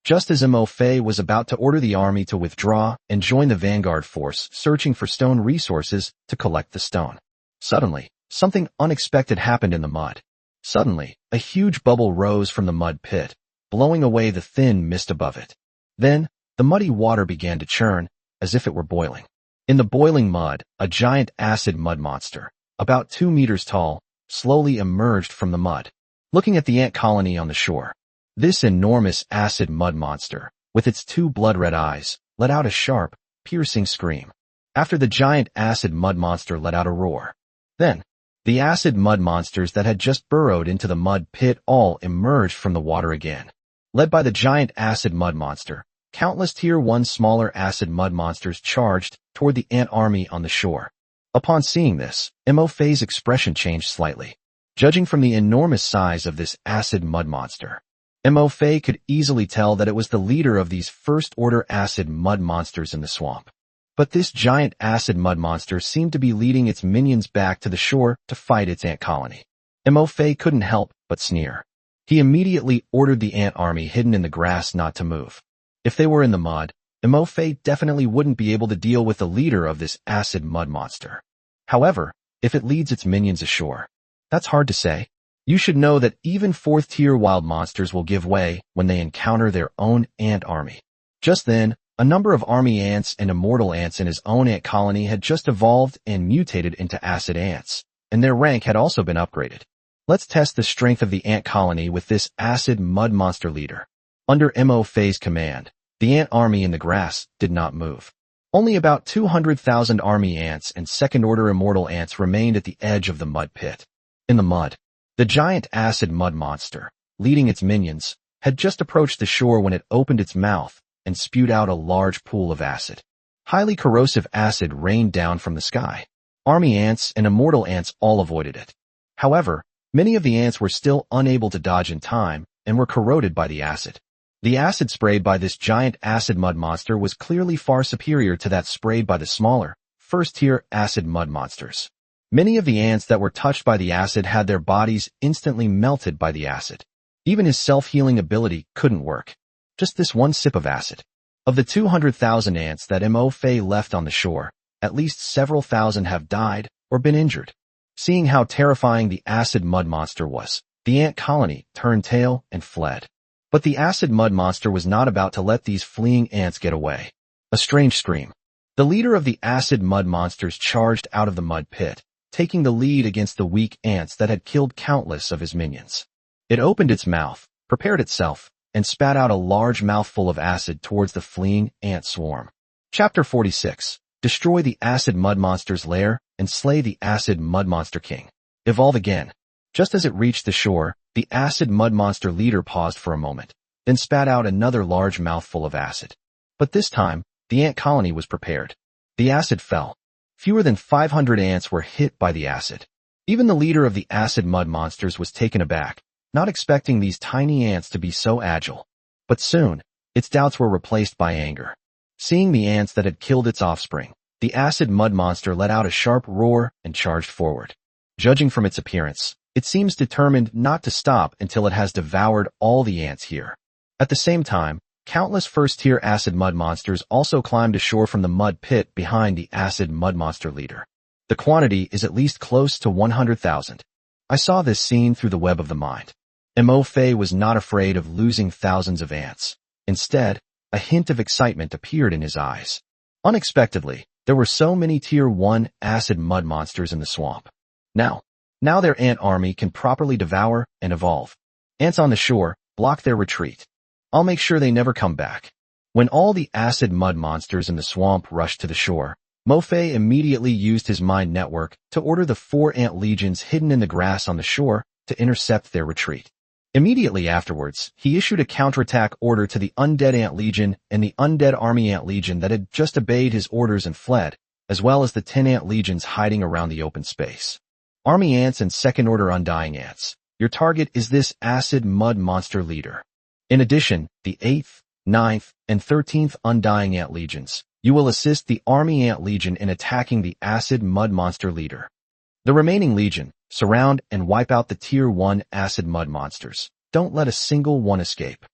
Just as Mo-Fei was about to order the army to withdraw and join the vanguard force searching for stone resources to collect the stone, suddenly, something unexpected happened in the mud. Suddenly, a huge bubble rose from the mud pit, blowing away the thin mist above it. Then, the muddy water began to churn, as if it were boiling. In the boiling mud, a giant acid mud monster, about 2 meters tall, slowly emerged from the mud. Looking at the ant colony on the shore, this enormous acid mud monster, with its 2 blood-red eyes, let out a sharp, piercing scream. After the giant acid mud monster let out a roar. Then, the acid mud monsters that had just burrowed into the mud pit all emerged from the water again. Led by the giant acid mud monster, countless Tier 1 smaller acid mud monsters charged toward the ant army on the shore. Upon seeing this, Mo-Fei's expression changed slightly. Judging from the enormous size of this acid mud monster, Mo-Fei could easily tell that it was the leader of these first-order acid mud monsters in the swamp. But this giant acid mud monster seemed to be leading its minions back to the shore to fight its ant colony. Mo-Fei couldn't help but sneer. He immediately ordered the ant army hidden in the grass not to move. If they were in the mud, Mo-Fei definitely wouldn't be able to deal with the leader of this acid mud monster. However, if it leads its minions ashore, that's hard to say. You should know that even 4th-tier wild monsters will give way when they encounter their own ant army. Just then, a number of army ants and immortal ants in his own ant colony had just evolved and mutated into acid ants, and their rank had also been upgraded. Let's test the strength of the ant colony with this acid mud monster leader. Under Mo-Fei's command, the ant army in the grass did not move. Only about 200,000 army ants and second-order immortal ants remained at the edge of the mud pit. In the mud, the giant acid mud monster, leading its minions, had just approached the shore when it opened its mouth and spewed out a large pool of acid. Highly corrosive acid rained down from the sky. Army ants and immortal ants all avoided it. However, many of the ants were still unable to dodge in time and were corroded by the acid. The acid sprayed by this giant acid mud monster was clearly far superior to that sprayed by the smaller, first-tier acid mud monsters. Many of the ants that were touched by the acid had their bodies instantly melted by the acid. Even his self-healing ability couldn't work. Just this one sip of acid. Of the 200,000 ants that Mo Fei left on the shore, at least several thousand have died or been injured. Seeing how terrifying the acid mud monster was, the ant colony turned tail and fled. But the acid mud monster was not about to let these fleeing ants get away. A strange scream. The leader of the acid mud monsters charged out of the mud pit, taking the lead against the weak ants that had killed countless of his minions. It opened its mouth, prepared itself, and spat out a large mouthful of acid towards the fleeing ant swarm. Chapter 46. Destroy the acid mud monster's lair and slay the acid mud monster king. Evolve again. Just as it reached the shore, the acid mud monster leader paused for a moment, then spat out another large mouthful of acid. But this time, the ant colony was prepared. The acid fell. Fewer than 500 ants were hit by the acid. Even the leader of the acid mud monsters was taken aback, not expecting these tiny ants to be so agile. But soon, its doubts were replaced by anger. Seeing the ants that had killed its offspring, the acid mud monster let out a sharp roar and charged forward. Judging from its appearance, it seems determined not to stop until it has devoured all the ants here. At the same time, countless first-tier acid mud monsters also climbed ashore from the mud pit behind the acid mud monster leader. The quantity is at least close to 100,000. I saw this scene through the web of the mind. Mo Fei was not afraid of losing thousands of ants. Instead, a hint of excitement appeared in his eyes. Unexpectedly, there were so many Tier 1 acid mud monsters in the swamp. Now their ant army can properly devour and evolve. Ants on the shore, block their retreat. I'll make sure they never come back. When all the acid mud monsters in the swamp rushed to the shore, Mo Fei immediately used his mind network to order the 4 ant legions hidden in the grass on the shore to intercept their retreat. Immediately afterwards, he issued a counterattack order to the Undead Ant Legion and the Undead Army Ant Legion that had just obeyed his orders and fled, as well as the 10 ant legions hiding around the open space. Army ants and second-order undying ants. Your target is this acid mud monster leader. In addition, the 8th, 9th, and 13th Undying Ant Legions. You will assist the Army Ant Legion in attacking the acid mud monster leader. The remaining legion, surround and wipe out the Tier 1 acid mud monsters. Don't let a single one escape.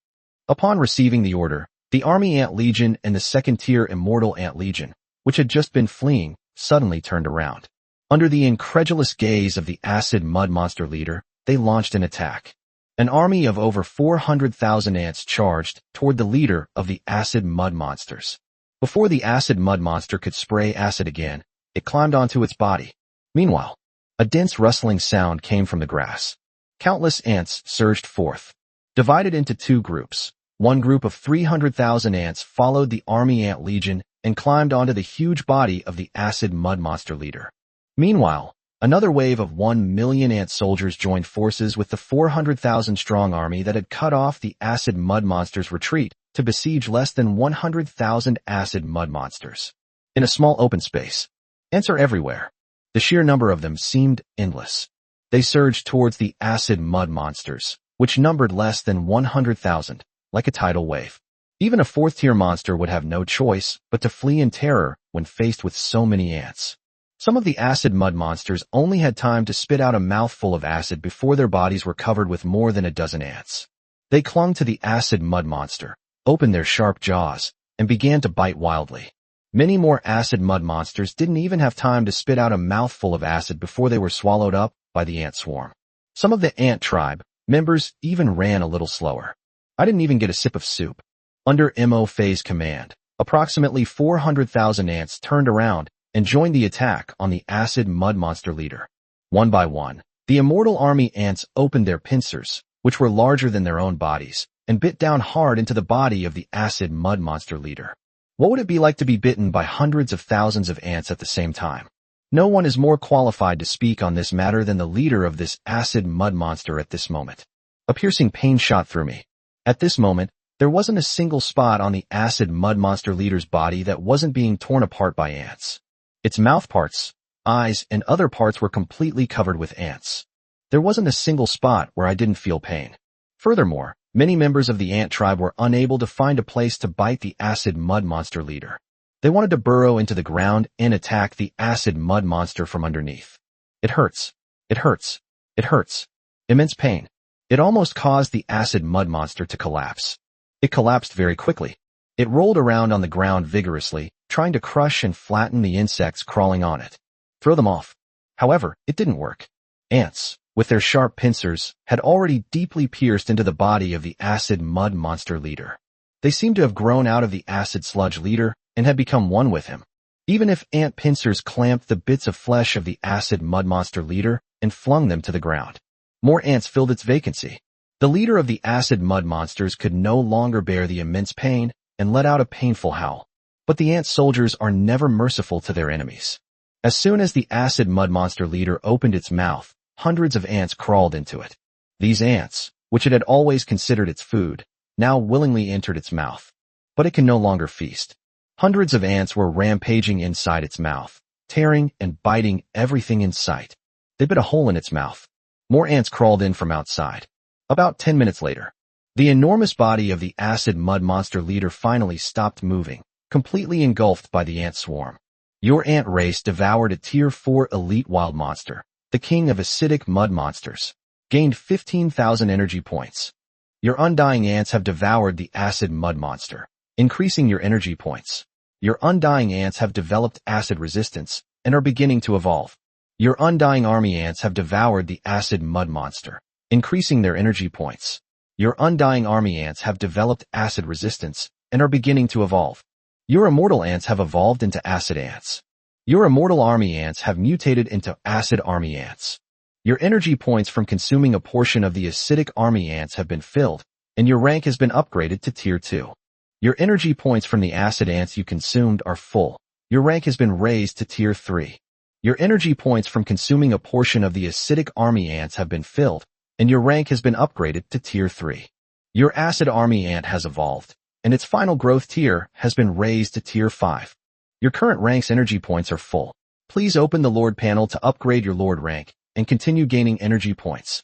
Upon receiving the order, the Army Ant Legion and the second-tier Immortal Ant Legion, which had just been fleeing, suddenly turned around. Under the incredulous gaze of the acid mud monster leader, they launched an attack. An army of over 400,000 ants charged toward the leader of the acid mud monsters. Before the acid mud monster could spray acid again, it climbed onto its body. Meanwhile, a dense rustling sound came from the grass. Countless ants surged forth. Divided into 2 groups, one group of 300,000 ants followed the Army Ant Legion and climbed onto the huge body of the acid mud monster leader. Meanwhile, another wave of 1 million ant soldiers joined forces with the 400,000-strong army that had cut off the acid mud monster's retreat to besiege less than 100,000 acid mud monsters. In a small open space, ants are everywhere. The sheer number of them seemed endless. They surged towards the acid mud monsters, which numbered less than 100,000, like a tidal wave. Even a 4th-tier monster would have no choice but to flee in terror when faced with so many ants. Some of the acid mud monsters only had time to spit out a mouthful of acid before their bodies were covered with more than a dozen ants. They clung to the acid mud monster, opened their sharp jaws, and began to bite wildly. Many more acid mud monsters didn't even have time to spit out a mouthful of acid before they were swallowed up by the ant swarm. Some of the ant tribe members even ran a little slower. I didn't even get a sip of soup. Under Mo Fei's command, approximately 400,000 ants turned around and joined the attack on the acid mud monster leader. One by one, the immortal army ants opened their pincers, which were larger than their own bodies, and bit down hard into the body of the acid mud monster leader. What would it be like to be bitten by hundreds of thousands of ants at the same time? No one is more qualified to speak on this matter than the leader of this acid mud monster at this moment. A piercing pain shot through me. At this moment, there wasn't a single spot on the acid mud monster leader's body that wasn't being torn apart by ants. Its mouth parts, eyes, and other parts were completely covered with ants. There wasn't a single spot where I didn't feel pain. Furthermore, many members of the ant tribe were unable to find a place to bite the acid mud monster leader. They wanted to burrow into the ground and attack the acid mud monster from underneath. It hurts. It hurts. It hurts. Immense pain. It almost caused the acid mud monster to collapse. It collapsed very quickly. It rolled around on the ground vigorously, trying to crush and flatten the insects crawling on it. Throw them off. However, it didn't work. Ants, with their sharp pincers, had already deeply pierced into the body of the acid mud monster leader. They seemed to have grown out of the acid sludge leader and had become one with him. Even if ant pincers clamped the bits of flesh of the acid mud monster leader and flung them to the ground, more ants filled its vacancy. The leader of the acid mud monsters could no longer bear the immense pain and let out a painful howl. But the ant soldiers are never merciful to their enemies. As soon as the acid mud monster leader opened its mouth, hundreds of ants crawled into it. These ants, which it had always considered its food, now willingly entered its mouth. But it can no longer feast. Hundreds of ants were rampaging inside its mouth, tearing and biting everything in sight. They bit a hole in its mouth. More ants crawled in from outside. About 10 minutes later, the enormous body of the acid mud monster leader finally stopped moving, completely engulfed by the ant swarm. Your ant race devoured a Tier 4 elite wild monster, the king of acidic mud monsters, gained 15,000 energy points. Your undying ants have devoured the acid mud monster, increasing your energy points. Your undying ants have developed acid resistance and are beginning to evolve. Your undying army ants have devoured the acid mud monster, increasing their energy points. Your undying army ants have developed acid resistance and are beginning to evolve. Your immortal ants have evolved into acid ants. Your immortal army ants have mutated into acid army ants. Your energy points from consuming a portion of the acidic army ants have been filled, and your rank has been upgraded to Tier 2. Your energy points from the acid ants you consumed are full. Your rank has been raised to Tier 3. Your energy points from consuming a portion of the acidic army ants have been filled, and your rank has been upgraded to Tier 3. Your acid army ant has evolved, and its final growth tier has been raised to Tier 5. Your current rank's energy points are full. Please open the Lord panel to upgrade your Lord rank and continue gaining energy points.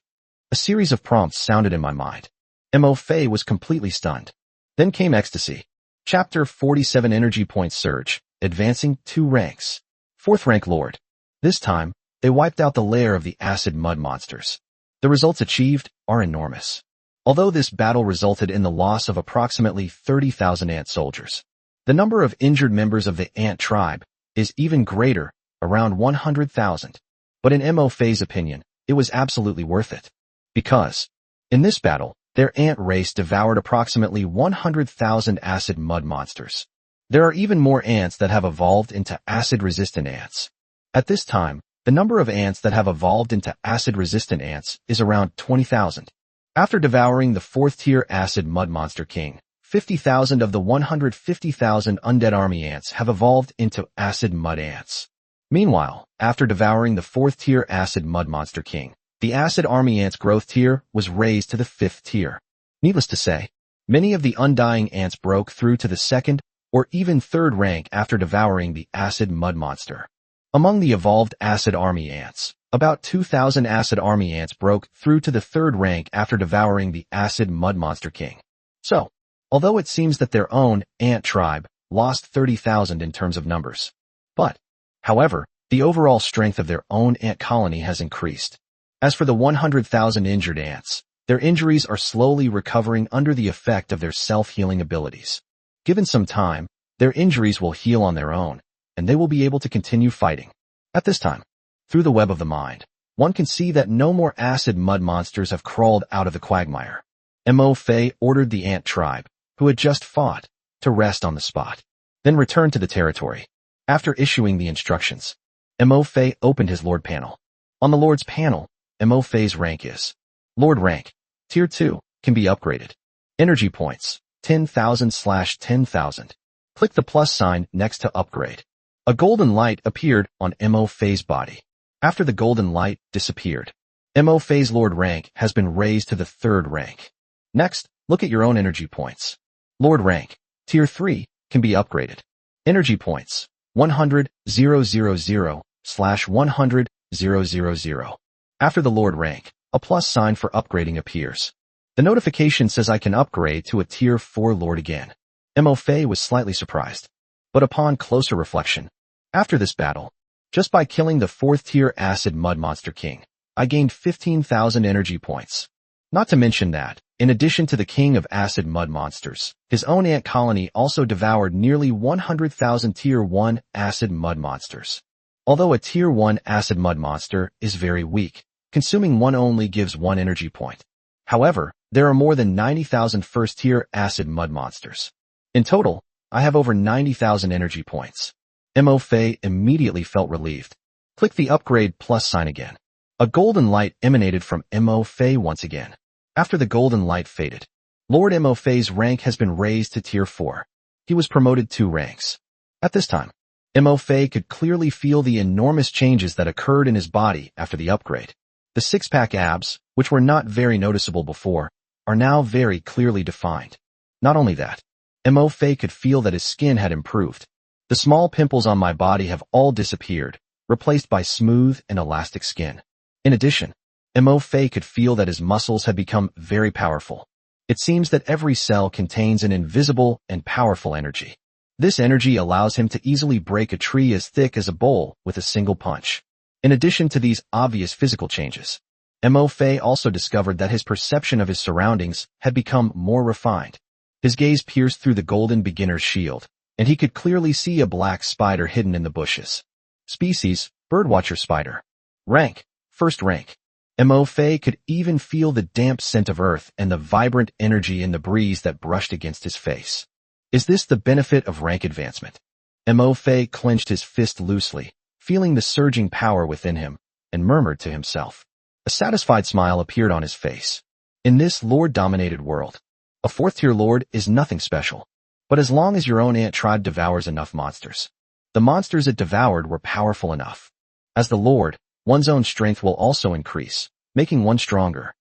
A series of prompts sounded in my mind. Mo Fei was completely stunned. Then came ecstasy. Chapter 47 Energy Point Surge, advancing 2 ranks. 4th rank Lord. This time, they wiped out the lair of the acid mud monsters. The results achieved are enormous. Although this battle resulted in the loss of approximately 30,000 ant soldiers, the number of injured members of the ant tribe is even greater, around 100,000. But in Mo Fei's opinion, it was absolutely worth it. Because, in this battle, their ant race devoured approximately 100,000 acid mud monsters. There are even more ants that have evolved into acid-resistant ants. At this time, the number of ants that have evolved into acid-resistant ants is around 20,000. After devouring the 4th-tier acid mud monster king, 50,000 of the 150,000 undead army ants have evolved into acid mud ants. Meanwhile, after devouring the 4th-tier acid mud monster king, the acid army ants growth tier was raised to the 5th tier. Needless to say, many of the undying ants broke through to the 2nd or even 3rd rank after devouring the acid mud monster. Among the evolved acid army ants, about 2,000 acid army ants broke through to the 3rd rank after devouring the acid mud monster king. So, although it seems that their own ant tribe lost 30,000 in terms of numbers, however, the overall strength of their own ant colony has increased. As for the 100,000 injured ants, their injuries are slowly recovering under the effect of their self-healing abilities. Given some time, their injuries will heal on their own, and they will be able to continue fighting. At this time, through the web of the mind, one can see that no more acid mud monsters have crawled out of the quagmire. Mo Fei ordered the ant tribe, who had just fought, to rest on the spot, then return to the territory. After issuing the instructions, Mo Fei opened his Lord panel. On the Lord's panel, Mo Fei's rank is Lord rank, Tier 2, can be upgraded. Energy points, 10,000/10,000. Click the plus sign next to upgrade. A golden light appeared on Mo Fei's body. After the golden light disappeared, Mo Fei's Lord rank has been raised to the 3rd rank. Next, look at your own energy points. Lord rank, Tier 3, can be upgraded. Energy points, 100,000/100,000. After the Lord rank, a plus sign for upgrading appears. The notification says I can upgrade to a Tier 4 Lord again. Mo Fei was slightly surprised. But upon closer reflection, after this battle, just by killing the 4th-tier acid mud monster king, I gained 15,000 energy points. Not to mention that, in addition to the king of acid mud monsters, his own ant colony also devoured nearly 100,000 Tier 1 acid mud monsters. Although a Tier 1 acid mud monster is very weak, consuming one only gives 1 energy point. However, there are more than 90,000 first-tier acid mud monsters. In total, I have over 90,000 energy points. Mo Fei immediately felt relieved. Click the upgrade plus sign again. A golden light emanated from Mo Fei once again. After the golden light faded, Lord Mo Fei's rank has been raised to Tier 4. He was promoted 2 ranks. At this time, Mo Fei could clearly feel the enormous changes that occurred in his body after the upgrade. The six-pack abs, which were not very noticeable before, are now very clearly defined. Not only that, Mo Fei could feel that his skin had improved. The small pimples on my body have all disappeared, replaced by smooth and elastic skin. In addition, Mo Fei could feel that his muscles had become very powerful. It seems that every cell contains an invisible and powerful energy. This energy allows him to easily break a tree as thick as a bowl with a single punch. In addition to these obvious physical changes, Mo Fei also discovered that his perception of his surroundings had become more refined. His gaze pierced through the golden beginner's shield, and he could clearly see a black spider hidden in the bushes. Species, birdwatcher spider. Rank, first rank. Mo Fei could even feel the damp scent of earth and the vibrant energy in the breeze that brushed against his face. Is this the benefit of rank advancement? Mo Fei clenched his fist loosely, feeling the surging power within him, and murmured to himself. A satisfied smile appeared on his face. In this lord-dominated world, a 4th-tier lord is nothing special. But as long as your own ant tribe devours enough monsters, the monsters it devoured were powerful enough. As the lord, one's own strength will also increase, making one stronger.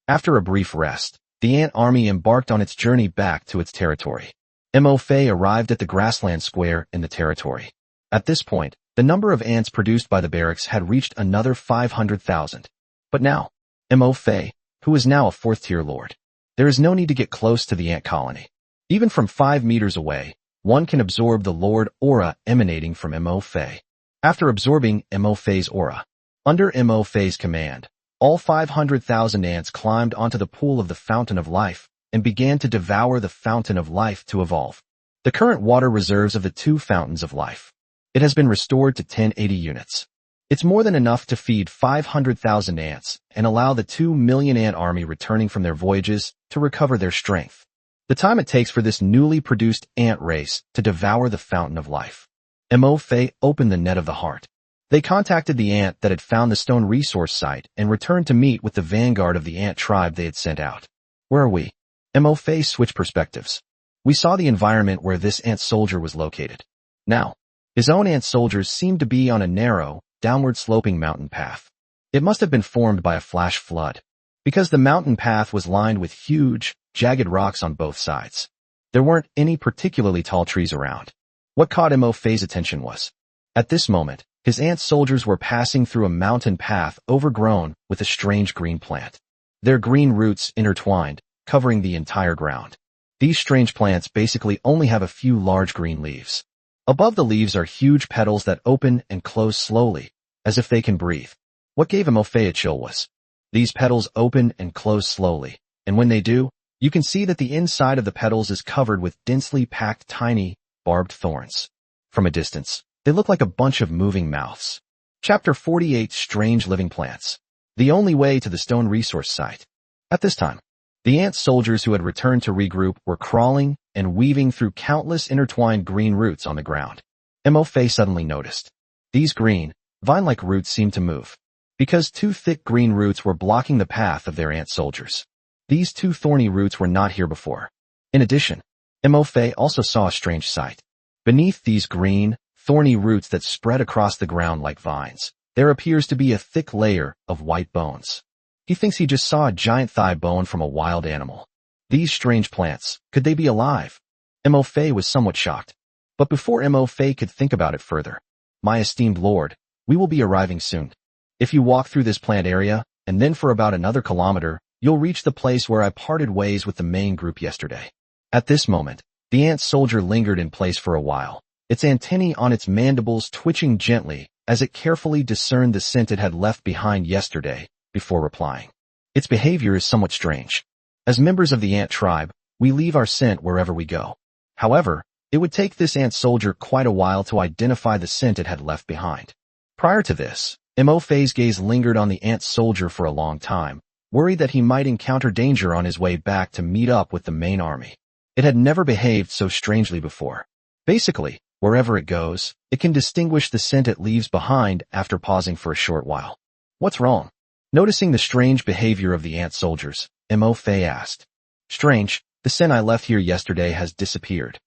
After a brief rest, the ant army embarked on its journey back to its territory. Mo Fei arrived at the grassland square in the territory. At this point, the number of ants produced by the barracks had reached another 500,000. But now, Mo Fei, who is now a 4th-tier lord, there is no need to get close to the ant colony. Even from 5 meters away, one can absorb the lord aura emanating from Mo Fei. After absorbing Mo Fei's aura, under Mo Fei's command, all 500,000 ants climbed onto the pool of the Fountain of Life and began to devour the Fountain of Life to evolve. The current water reserves of the 2 Fountains of Life. It has been restored to 1080 units. It's more than enough to feed 500,000 ants and allow the 2 million ant army returning from their voyages to recover their strength. The time it takes for this newly produced ant race to devour the Fountain of Life. Mo Fei opened the net of the heart. They contacted the ant that had found the stone resource site and returned to meet with the vanguard of the ant tribe they had sent out. Where are we? Mo Fei switched perspectives. We saw the environment where this ant soldier was located. Now, his own ant soldiers seemed to be on a narrow, downward-sloping mountain path. It must have been formed by a flash flood, because the mountain path was lined with huge, jagged rocks on both sides. There weren't any particularly tall trees around. What caught Mo Fei's attention was, at this moment, his ant soldiers were passing through a mountain path overgrown with a strange green plant. Their green roots intertwined, covering the entire ground. These strange plants basically only have a few large green leaves. Above the leaves are huge petals that open and close slowly, as if they can breathe. What gave Mo Fei a chill was, these petals open and close slowly, and when they do, you can see that the inside of the petals is covered with densely packed tiny, barbed thorns. From a distance, they look like a bunch of moving mouths. Chapter 48: Strange Living Plants. The only way to the stone resource site. At this time, the ant soldiers who had returned to regroup were crawling and weaving through countless intertwined green roots on the ground. Mo Fei suddenly noticed. These green, vine-like roots seemed to move, because 2 thick green roots were blocking the path of their ant soldiers. These 2 thorny roots were not here before. In addition, Mo Fei also saw a strange sight. Beneath these green, thorny roots that spread across the ground like vines, there appears to be a thick layer of white bones. He thinks he just saw a giant thigh bone from a wild animal. These strange plants, could they be alive? Mo Fei was somewhat shocked. But before Mo Fei could think about it further, my esteemed lord, we will be arriving soon. If you walk through this plant area, and then for about another kilometer, you'll reach the place where I parted ways with the main group yesterday. At this moment, the ant soldier lingered in place for a while, its antennae on its mandibles twitching gently as it carefully discerned the scent it had left behind yesterday, before replying. Its behavior is somewhat strange. As members of the ant tribe, we leave our scent wherever we go. However, it would take this ant soldier quite a while to identify the scent it had left behind. Prior to this, Mo Fei's gaze lingered on the ant soldier for a long time, worried that he might encounter danger on his way back to meet up with the main army. It had never behaved so strangely before. Basically, wherever it goes, it can distinguish the scent it leaves behind after pausing for a short while. What's wrong? Noticing the strange behavior of the ant soldiers, Mo Fei asked. Strange, the scent I left here yesterday has disappeared.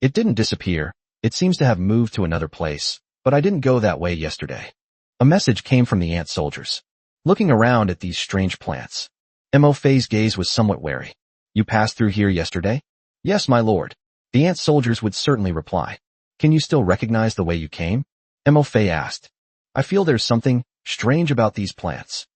It didn't disappear, it seems to have moved to another place, but I didn't go that way yesterday. A message came from the ant soldiers. Looking around at these strange plants, Mo Fei's gaze was somewhat wary. You passed through here yesterday? Yes, my lord. The ant soldiers would certainly reply. Can you still recognize the way you came? Mo Fei asked. I feel there's something strange about these plants.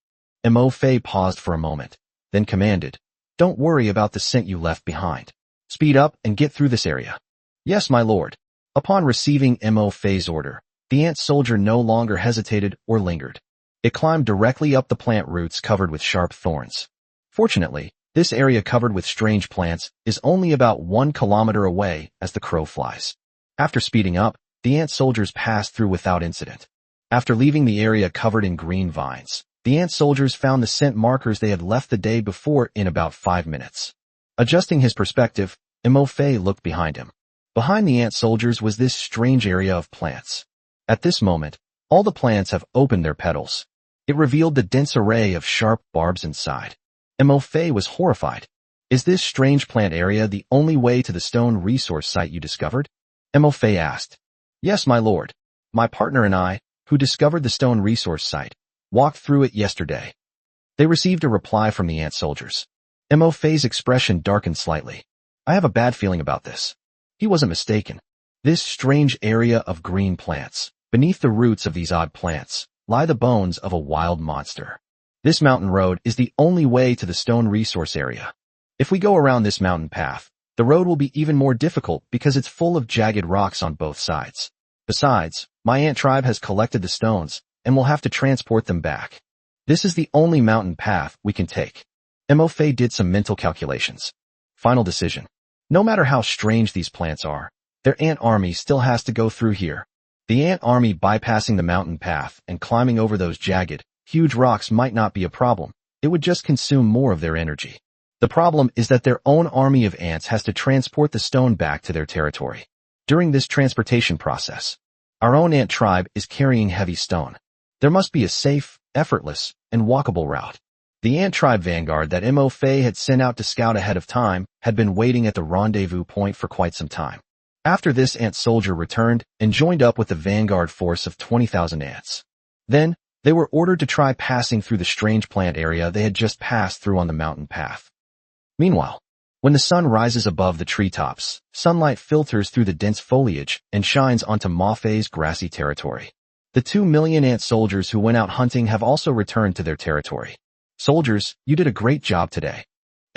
Mo Fei paused for a moment, then commanded, Don't worry about the scent you left behind. Speed up and get through this area. Yes, my lord. Upon receiving Mo Fei's order, the ant soldier no longer hesitated or lingered. It climbed directly up the plant roots covered with sharp thorns. Fortunately, this area covered with strange plants is only about 1 kilometer away as the crow flies. After speeding up, the ant soldiers passed through without incident. After leaving the area covered in green vines, the ant soldiers found the scent markers they had left the day before in about 5 minutes. Adjusting his perspective, Mo Fei looked behind him. Behind the ant soldiers was this strange area of plants. At this moment, all the plants have opened their petals. It revealed the dense array of sharp barbs inside. Mo Fei was horrified. Is this strange plant area the only way to the stone resource site you discovered? Mo Fei asked. Yes, my lord. My partner and I, who discovered the stone resource site, walked through it yesterday. They received a reply from the ant soldiers. Mo Fei's expression darkened slightly. I have a bad feeling about this. He wasn't mistaken. This strange area of green plants, beneath the roots of these odd plants, lie the bones of a wild monster. This mountain road is the only way to the stone resource area. If we go around this mountain path, the road will be even more difficult because it's full of jagged rocks on both sides. Besides, my ant tribe has collected the stones, and will have to transport them back. This is the only mountain path we can take. Mo Fei did some mental calculations. Final decision. No matter how strange these plants are, their ant army still has to go through here. The ant army bypassing the mountain path and climbing over those jagged, huge rocks might not be a problem. It would just consume more of their energy. The problem is that their own army of ants has to transport the stone back to their territory. During this transportation process, our own ant tribe is carrying heavy stone. There must be a safe, effortless, and walkable route. The ant tribe vanguard that Mo Fei had sent out to scout ahead of time had been waiting at the rendezvous point for quite some time. After this ant soldier returned and joined up with the vanguard force of 20,000 ants. Then, they were ordered to try passing through the strange plant area they had just passed through on the mountain path. Meanwhile, when the sun rises above the treetops, sunlight filters through the dense foliage and shines onto Ma Fei's grassy territory. The 2 million ant soldiers who went out hunting have also returned to their territory. Soldiers, you did a great job today.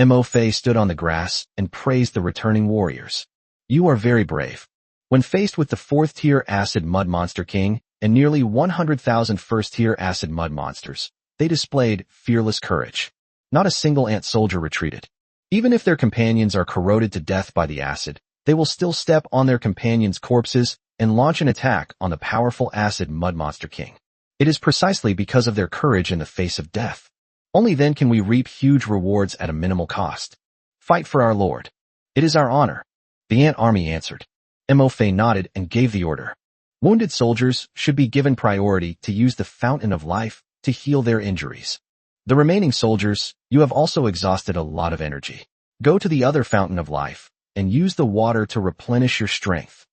Mo Fei stood on the grass and praised the returning warriors. You are very brave. When faced with the 4th-tier acid mud monster king and nearly 100,000 1st-tier acid mud monsters, they displayed fearless courage. Not a single ant soldier retreated. Even if their companions are corroded to death by the acid, they will still step on their companions' corpses and launch an attack on the powerful acid mud monster king. It is precisely because of their courage in the face of death. Only then can we reap huge rewards at a minimal cost. Fight for our lord. It is our honor. The ant army answered. Mo Fei nodded and gave the order. Wounded soldiers should be given priority to use the fountain of life to heal their injuries. The remaining soldiers, you have also exhausted a lot of energy. Go to the other fountain of life and use the water to replenish your strength.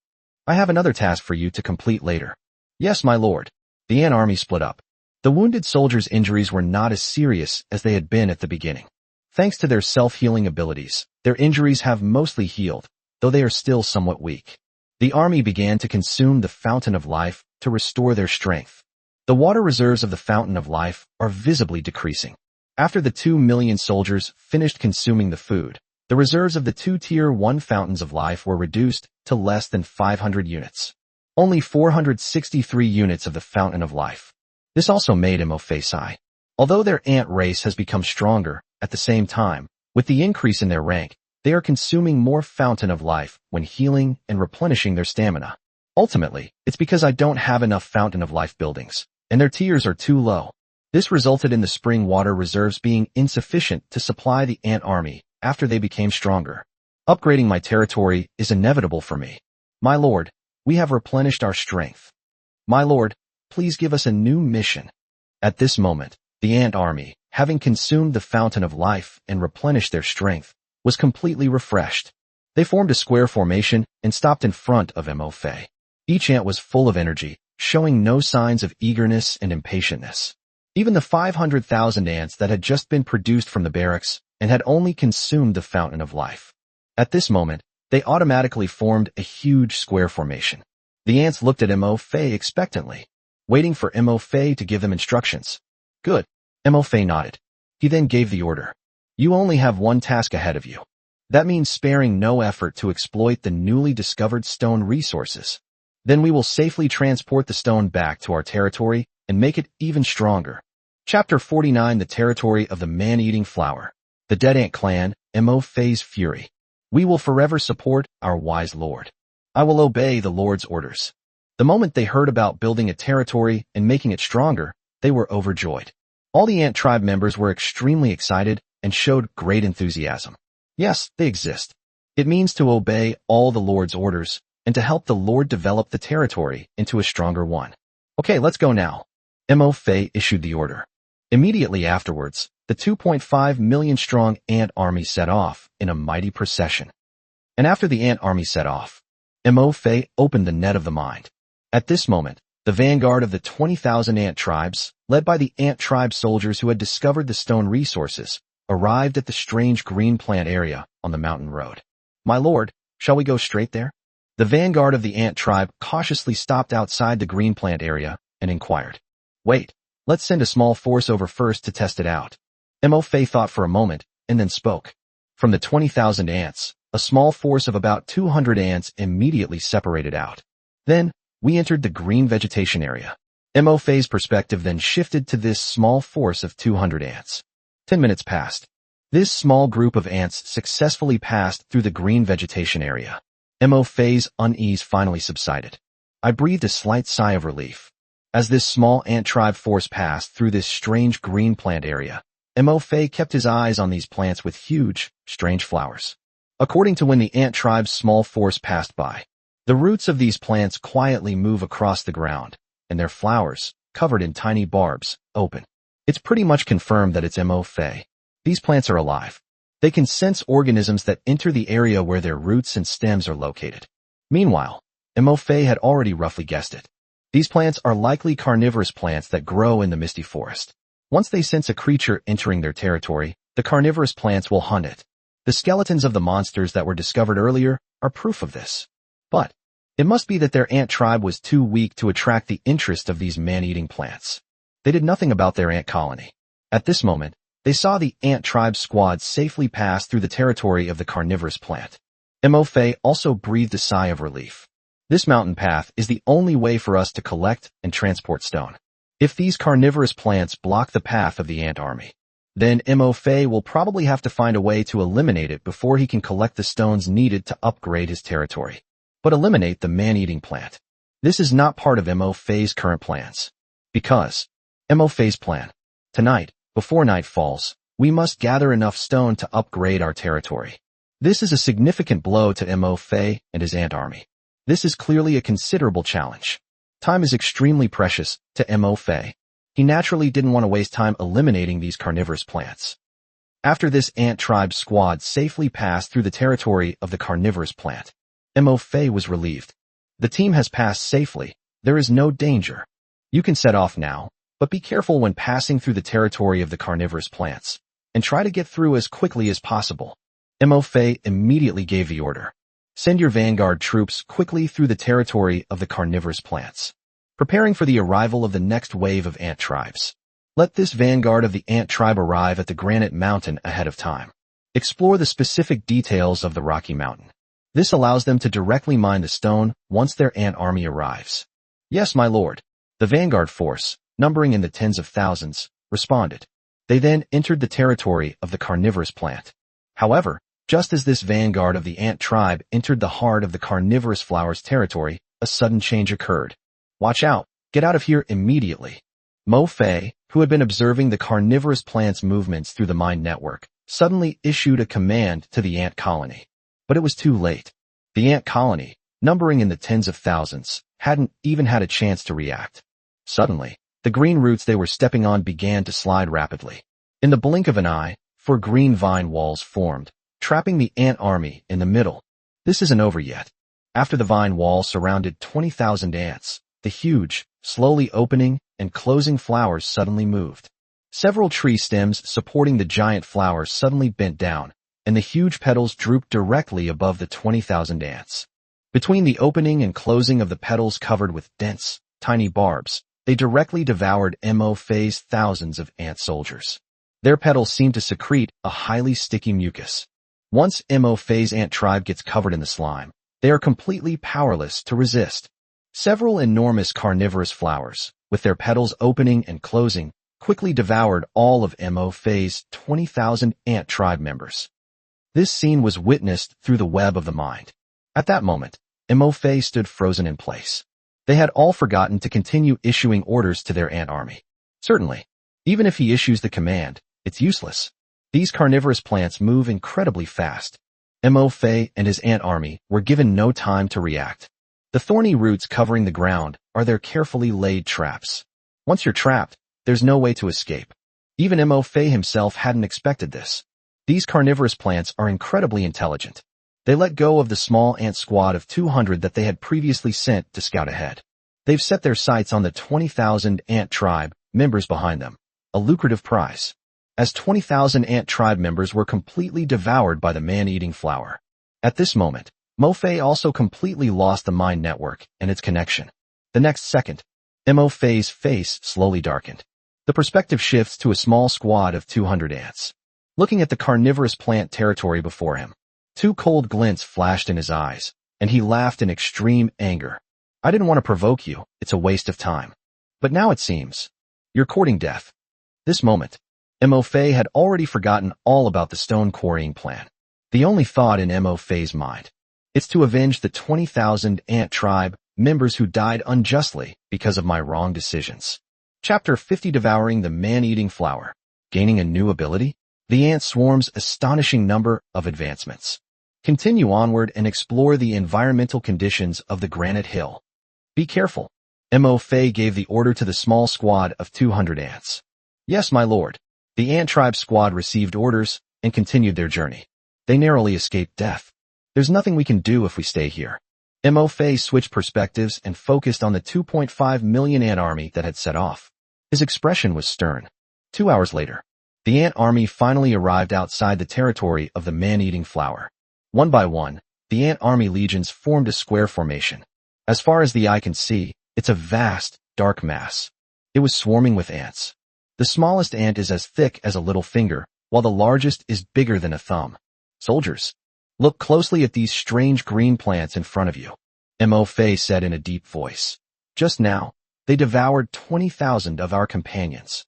I have another task for you to complete later. Yes, my lord. The ant army split up. The wounded soldiers' injuries were not as serious as they had been at the beginning. Thanks to their self-healing abilities, their injuries have mostly healed, though they are still somewhat weak. The army began to consume the fountain of life to restore their strength. The water reserves of the fountain of life are visibly decreasing. After the 2 million soldiers finished consuming the food, the reserves of the 2 Tier 1 fountains of life were reduced to less than 500 units. Only 463 units of the fountain of life. This also made Mo Fei sigh. Although their ant race has become stronger, at the same time, with the increase in their rank, they are consuming more fountain of life when healing and replenishing their stamina. Ultimately, it's because I don't have enough fountain of life buildings, and their tiers are too low. This resulted in the spring water reserves being insufficient to supply the ant army after they became stronger. Upgrading my territory is inevitable for me. My lord, we have replenished our strength. My lord, please give us a new mission. At this moment, the ant army, having consumed the fountain of life and replenished their strength, was completely refreshed. They formed a square formation and stopped in front of Mo Fei. Each ant was full of energy, showing no signs of eagerness and impatientness. Even the 500,000 ants that had just been produced from the barracks and had only consumed the fountain of life. At this moment, they automatically formed a huge square formation. The ants looked at Mo Fei expectantly, waiting for Mo Fei to give them instructions. Good. Mo Fei nodded. He then gave the order. You only have one task ahead of you. That means sparing no effort to exploit the newly discovered stone resources. Then we will safely transport the stone back to our territory and make it even stronger. Chapter 49: The Territory of the Man-Eating Flower. The Dead Ant Clan, Mo Fei's Fury. We will forever support our wise lord. I will obey the lord's orders. The moment they heard about building a territory and making it stronger, they were overjoyed. All the ant tribe members were extremely excited and showed great enthusiasm. Yes, they exist. It means to obey all the lord's orders and to help the lord develop the territory into a stronger one. Okay, let's go now. Mo Fei issued the order. Immediately afterwards, the 2.5 million strong ant army set off in a mighty procession. And after the ant army set off, Mo Fei opened the net of the mind. At this moment, the vanguard of the 20,000 ant tribes, led by the ant tribe soldiers who had discovered the stone resources, arrived at the strange green plant area on the mountain road. My lord, shall we go straight there? The vanguard of the ant tribe cautiously stopped outside the green plant area and inquired. Wait, let's send a small force over first to test it out. Mo Fei thought for a moment and then spoke. From the 20,000 ants, a small force of about 200 ants immediately separated out. Then, we entered the green vegetation area. Mo Fei's perspective then shifted to this small force of 200 ants. 10 minutes passed. This small group of ants successfully passed through the green vegetation area. Mo Fei's unease finally subsided. I breathed a slight sigh of relief. As this small ant tribe force passed through this strange green plant area, Mo Fei kept his eyes on these plants with huge, strange flowers. According to when the ant tribe's small force passed by, the roots of these plants quietly move across the ground, and their flowers, covered in tiny barbs, open. It's pretty much confirmed that it's Mo Fei. These plants are alive. They can sense organisms that enter the area where their roots and stems are located. Meanwhile, Mo Fei had already roughly guessed it. These plants are likely carnivorous plants that grow in the misty forest. Once they sense a creature entering their territory, the carnivorous plants will hunt it. The skeletons of the monsters that were discovered earlier are proof of this. But it must be that their ant tribe was too weak to attract the interest of these man-eating plants. They did nothing about their ant colony. At this moment, they saw the ant tribe squad safely pass through the territory of the carnivorous plant. Mo Fei also breathed a sigh of relief. This mountain path is the only way for us to collect and transport stone. If these carnivorous plants block the path of the ant army, then Mo Fei will probably have to find a way to eliminate it before he can collect the stones needed to upgrade his territory. But eliminate the man-eating plant. This is not part of Mo Fei's current plans. Because Mo Fei's plan. Tonight, before night falls, we must gather enough stone to upgrade our territory. This is a significant blow to Mo Fei and his ant army. This is clearly a considerable challenge. Time is extremely precious to Mo Fei. He naturally didn't want to waste time eliminating these carnivorous plants. After this ant tribe squad safely passed through the territory of the carnivorous plant, Mo Fei was relieved. The team has passed safely. There is no danger. You can set off now, but be careful when passing through the territory of the carnivorous plants, and try to get through as quickly as possible. Mo Fei immediately gave the order. Send your vanguard troops quickly through the territory of the carnivorous plants, preparing for the arrival of the next wave of ant tribes. Let this vanguard of the ant tribe arrive at the granite mountain ahead of time. Explore the specific details of the rocky mountain. This allows them to directly mine the stone once their ant army arrives. Yes, my lord. The vanguard force, numbering in the tens of thousands, responded. They then entered the territory of the carnivorous plant. However, just as this vanguard of the ant tribe entered the heart of the carnivorous flower's territory, a sudden change occurred. Watch out! Get out of here immediately! Mo Fei, who had been observing the carnivorous plant's movements through the mind network, suddenly issued a command to the ant colony. But it was too late. The ant colony, numbering in the tens of thousands, hadn't even had a chance to react. Suddenly, the green roots they were stepping on began to slide rapidly. In the blink of an eye, 4 green vine walls formed, trapping the ant army in the middle. This isn't over yet. After the vine wall surrounded 20,000 ants, the huge, slowly opening and closing flowers suddenly moved. Several tree stems supporting the giant flowers suddenly bent down, and the huge petals drooped directly above the 20,000 ants. Between the opening and closing of the petals covered with dense, tiny barbs, they directly devoured Mo Fei's thousands of ant soldiers. Their petals seemed to secrete a highly sticky mucus. Once Mo Fei's ant tribe gets covered in the slime, they are completely powerless to resist. Several enormous carnivorous flowers, with their petals opening and closing, quickly devoured all of Mo Fei's 20,000 ant tribe members. This scene was witnessed through the web of the mind. At that moment, Mo Fei stood frozen in place. They had all forgotten to continue issuing orders to their ant army. Certainly, even if he issues the command, it's useless. These carnivorous plants move incredibly fast. Mo Fei and his ant army were given no time to react. The thorny roots covering the ground are their carefully laid traps. Once you're trapped, there's no way to escape. Even Mo Fei himself hadn't expected this. These carnivorous plants are incredibly intelligent. They let go of the small ant squad of 200 that they had previously sent to scout ahead. They've set their sights on the 20,000 ant tribe members behind them, a lucrative prize. As 20,000 ant tribe members were completely devoured by the man-eating flower. At this moment, Mo Fei also completely lost the mind network and its connection. The next second, Mo Fei's face slowly darkened. The perspective shifts to a small squad of 200 ants. Looking at the carnivorous plant territory before him, 2 cold glints flashed in his eyes, and he laughed in extreme anger. I didn't want to provoke you, it's a waste of time. But now it seems, you're courting death. This moment, Mo Fei had already forgotten all about the stone quarrying plan. The only thought in Mo Fei's mind, it's to avenge the 20,000 ant tribe members who died unjustly because of my wrong decisions. Chapter 50 Devouring the Man-Eating Flower. Gaining a new ability? The ant swarm's astonishing number of advancements. Continue onward and explore the environmental conditions of the granite hill. Be careful. Mo Fei gave the order to the small squad of 200 ants. Yes, my lord. The ant tribe squad received orders and continued their journey. They narrowly escaped death. There's nothing we can do if we stay here. Mo Fei switched perspectives and focused on the 2.5 million ant army that had set off. His expression was stern. 2 hours later, the ant army finally arrived outside the territory of the man-eating flower. One by one, the ant army legions formed a square formation. As far as the eye can see, it's a vast, dark mass. It was swarming with ants. The smallest ant is as thick as a little finger, while the largest is bigger than a thumb. Soldiers, look closely at these strange green plants in front of you, Mo Fei said in a deep voice. Just now, they devoured 20,000 of our companions.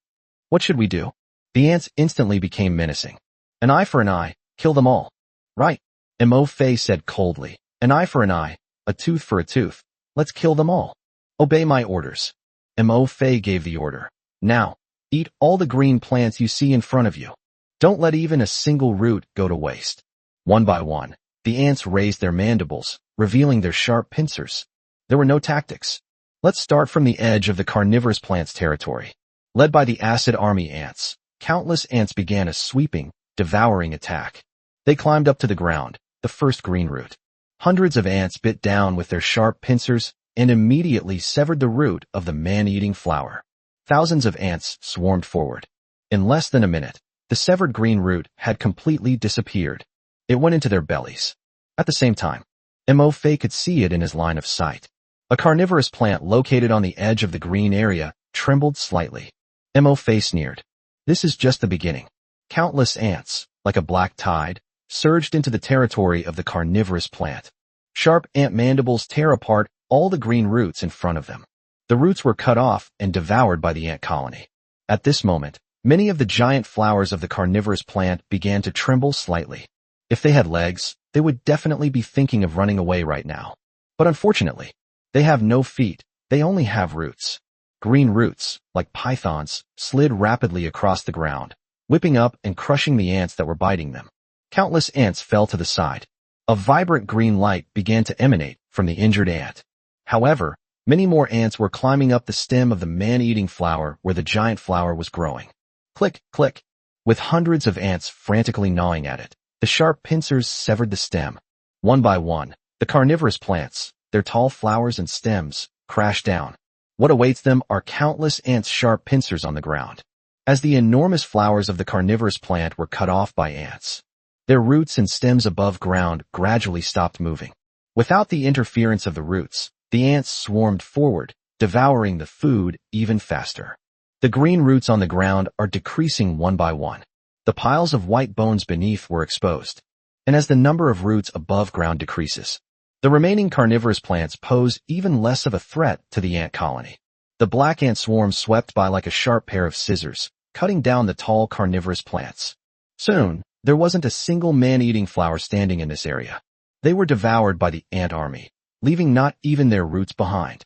What should we do? The ants instantly became menacing. An eye for an eye, kill them all. Right, Mo Fei said coldly. An eye for an eye, a tooth for a tooth. Let's kill them all. Obey my orders. Mo Fei gave the order. Now, eat all the green plants you see in front of you. Don't let even a single root go to waste. One by one, the ants raised their mandibles, revealing their sharp pincers. There were no tactics. Let's start from the edge of the carnivorous plant's territory. Led by the acid army ants, countless ants began a sweeping, devouring attack. They climbed up to the ground, the first green root. Hundreds of ants bit down with their sharp pincers and immediately severed the root of the man-eating flower. Thousands of ants swarmed forward. In less than a minute, the severed green root had completely disappeared. It went into their bellies. At the same time, Mo Fei could see it in his line of sight. A carnivorous plant located on the edge of the green area trembled slightly. Mo Fei sneered. This is just the beginning. Countless ants, like a black tide, surged into the territory of the carnivorous plant. Sharp ant mandibles tear apart all the green roots in front of them. The roots were cut off and devoured by the ant colony. At this moment, Many of the giant flowers of the carnivorous plant began to tremble slightly. If they had legs, they would definitely be thinking of running away right now. But unfortunately, they have no feet, they only have roots. Green roots, like pythons, slid rapidly across the ground, whipping up and crushing the ants that were biting them. Countless ants fell to the side. A vibrant green light began to emanate from the injured ant. However, many more ants were climbing up the stem of the man-eating flower where the giant flower was growing. Click, click. With hundreds of ants frantically gnawing at it, the sharp pincers severed the stem. One by one, the carnivorous plants, their tall flowers and stems, crashed down. What awaits them are countless ants' sharp pincers on the ground. As the enormous flowers of the carnivorous plant were cut off by ants, their roots and stems above ground gradually stopped moving. Without the interference of the roots, the ants swarmed forward, devouring the food even faster. The green roots on the ground are decreasing one by one. The piles of white bones beneath were exposed. And as the number of roots above ground decreases, the remaining carnivorous plants pose even less of a threat to the ant colony. The black ant swarm swept by like a sharp pair of scissors, cutting down the tall carnivorous plants. Soon, there wasn't a single man-eating flower standing in this area. They were devoured by the ant army, leaving not even their roots behind.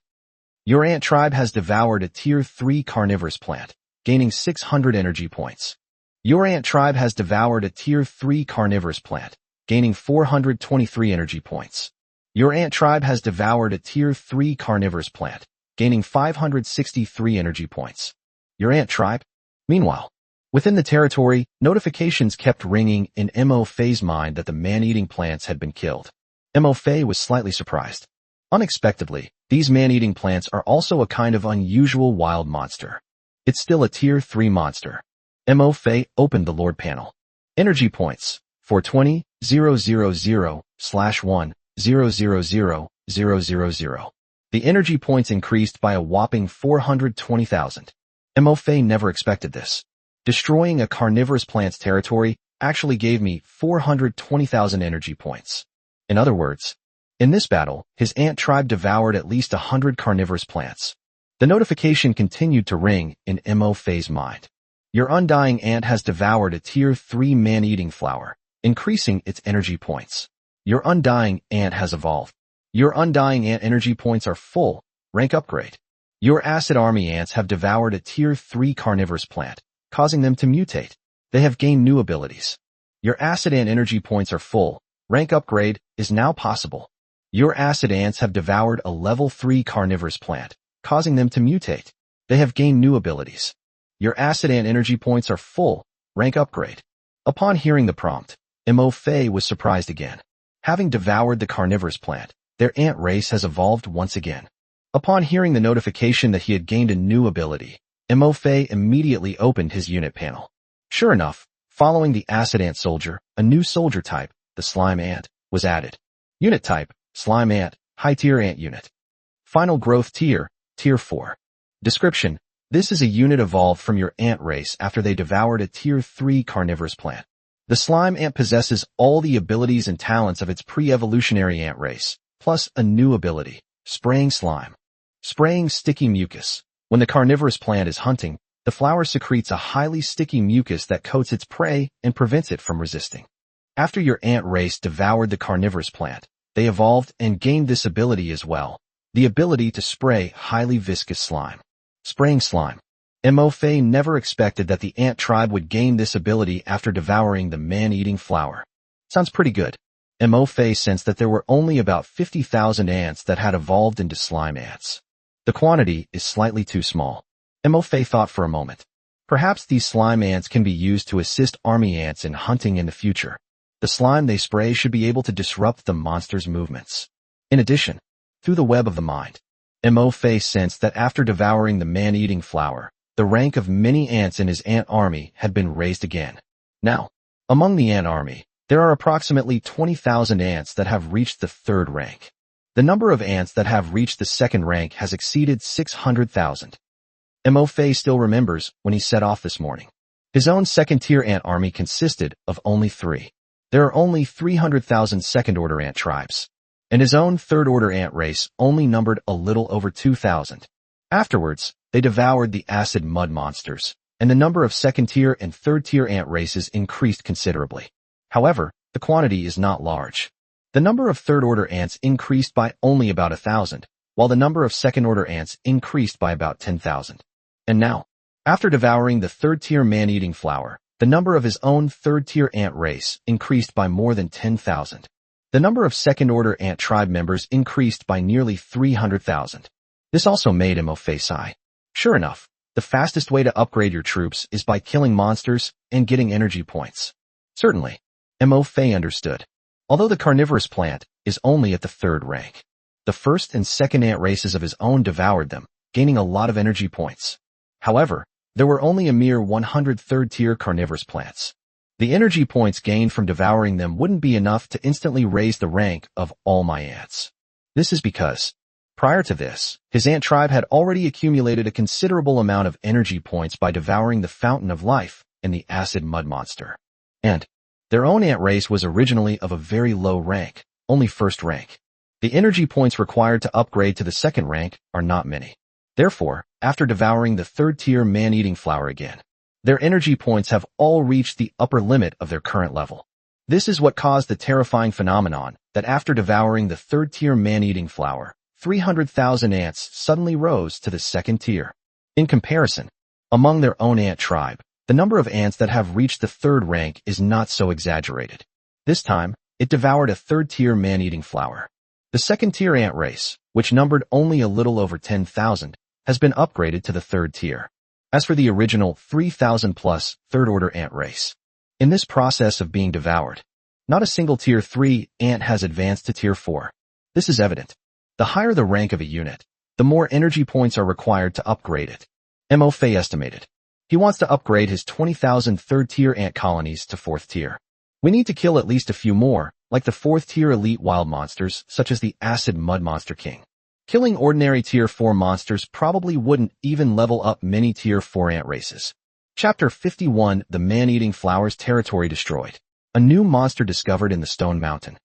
Your ant tribe has devoured a Tier 3 carnivorous plant, gaining 600 energy points. Your ant tribe has devoured a Tier 3 carnivorous plant, gaining 423 energy points. Your ant tribe has devoured a Tier 3 carnivorous plant, gaining 563 energy points. Your ant tribe? Meanwhile, within the territory, notifications kept ringing in Mo Fei's mind that the man-eating plants had been killed. Mo Fei was slightly surprised. Unexpectedly, these man-eating plants are also a kind of unusual wild monster. It's still a Tier 3 monster. Mo Fei opened the Lord panel. Energy points, 420, 000/1, 000,000. The energy points increased by a whopping 420,000. Mo Fei never expected this. Destroying a carnivorous plant's territory actually gave me 420,000 energy points. In other words, in this battle, his ant tribe devoured at least 100 carnivorous plants. The notification continued to ring in Mo Fei's mind. Your undying ant has devoured a Tier 3 man-eating flower, increasing its energy points. Your undying ant has evolved. Your undying ant energy points are full. Rank upgrade. Your acid army ants have devoured a Tier 3 carnivorous plant, causing them to mutate. They have gained new abilities. Your acid ant energy points are full. Rank upgrade is now possible. Your acid ants have devoured a level 3 carnivorous plant, causing them to mutate. They have gained new abilities. Your acid ant energy points are full. Rank upgrade. Upon hearing the prompt, Mo Fei was surprised again. Having devoured the carnivorous plant, their ant race has evolved once again. Upon hearing the notification that he had gained a new ability, Mo Fei immediately opened his unit panel. Sure enough, following the acid ant soldier, a new soldier type, the slime ant, was added. Unit type, slime ant, high tier ant unit. Final growth tier, Tier 4. Description: this is a unit evolved from your ant race after they devoured a Tier 3 carnivorous plant. The slime ant possesses all the abilities and talents of its pre-evolutionary ant race, plus a new ability, spraying slime. Spraying sticky mucus. When the carnivorous plant is hunting, the flower secretes a highly sticky mucus that coats its prey and prevents it from resisting. After your ant race devoured the carnivorous plant, they evolved and gained this ability as well, the ability to spray highly viscous slime. Spraying slime. Mo Fei never expected that the ant tribe would gain this ability after devouring the man-eating flower. Sounds pretty good. Mo Fei sensed that there were only about 50,000 ants that had evolved into slime ants. The quantity is slightly too small. Mo Fei thought for a moment. Perhaps these slime ants can be used to assist army ants in hunting in the future. The slime they spray should be able to disrupt the monster's movements. In addition, through the web of the mind, Mo Fei sensed that after devouring the man-eating flower, the rank of many ants in his ant army had been raised again. Now, among the ant army, there are approximately 20,000 ants that have reached the 3rd rank. The number of ants that have reached the 2nd rank has exceeded 600,000. Mo Fei still remembers when he set off this morning. His own 2nd-tier ant army consisted of only 3. There are only 300,000 2nd-order ant tribes, and his own 3rd-order ant race only numbered a little over 2,000. Afterwards, they devoured the acid mud monsters, and the number of second-tier and third-tier ant races increased considerably. However, the quantity is not large. The number of third-order ants increased by only about 1,000, while the number of second-order ants increased by about 10,000. And now, after devouring the third-tier man-eating flower, the number of his own third-tier ant race increased by more than 10,000. The number of second-order ant tribe members increased by nearly 300,000. This also made Mo sigh. Sure enough, the fastest way to upgrade your troops is by killing monsters and getting energy points. Certainly, Mo understood. Although the carnivorous plant is only at the 3rd rank, the first and second ant races of his own devoured them, gaining a lot of energy points. However, there were only a mere 100 third-tier carnivorous plants. The energy points gained from devouring them wouldn't be enough to instantly raise the rank of all my ants. This is because, prior to this, his ant tribe had already accumulated a considerable amount of energy points by devouring the Fountain of Life and the Acid Mud Monster. And their own ant race was originally of a very low rank, only 1st rank. The energy points required to upgrade to the 2nd rank are not many. Therefore, after devouring the 3rd-tier man-eating flower again, their energy points have all reached the upper limit of their current level. This is what caused the terrifying phenomenon that after devouring the 3rd-tier man-eating flower, 300,000 ants suddenly rose to the 2nd tier. In comparison, among their own ant tribe, the number of ants that have reached the 3rd rank is not so exaggerated. This time, it devoured a 3rd-tier man-eating flower. The 2nd-tier ant race, which numbered only a little over 10,000, has been upgraded to the 3rd tier. As for the original 3,000-plus 3rd-order ant race, in this process of being devoured, not a single Tier 3 ant has advanced to Tier 4. This is evident. The higher the rank of a unit, the more energy points are required to upgrade it. Mo estimated. He wants to upgrade his 20,000 3rd-tier ant colonies to 4th tier. We need to kill at least a few more, like the 4th-tier elite wild monsters, such as the Acid Mud Monster King. Killing ordinary Tier 4 monsters probably wouldn't even level up many Tier 4 ant races. Chapter 51, The Man-Eating Flowers Territory Destroyed. A new monster discovered in the Stone Mountain.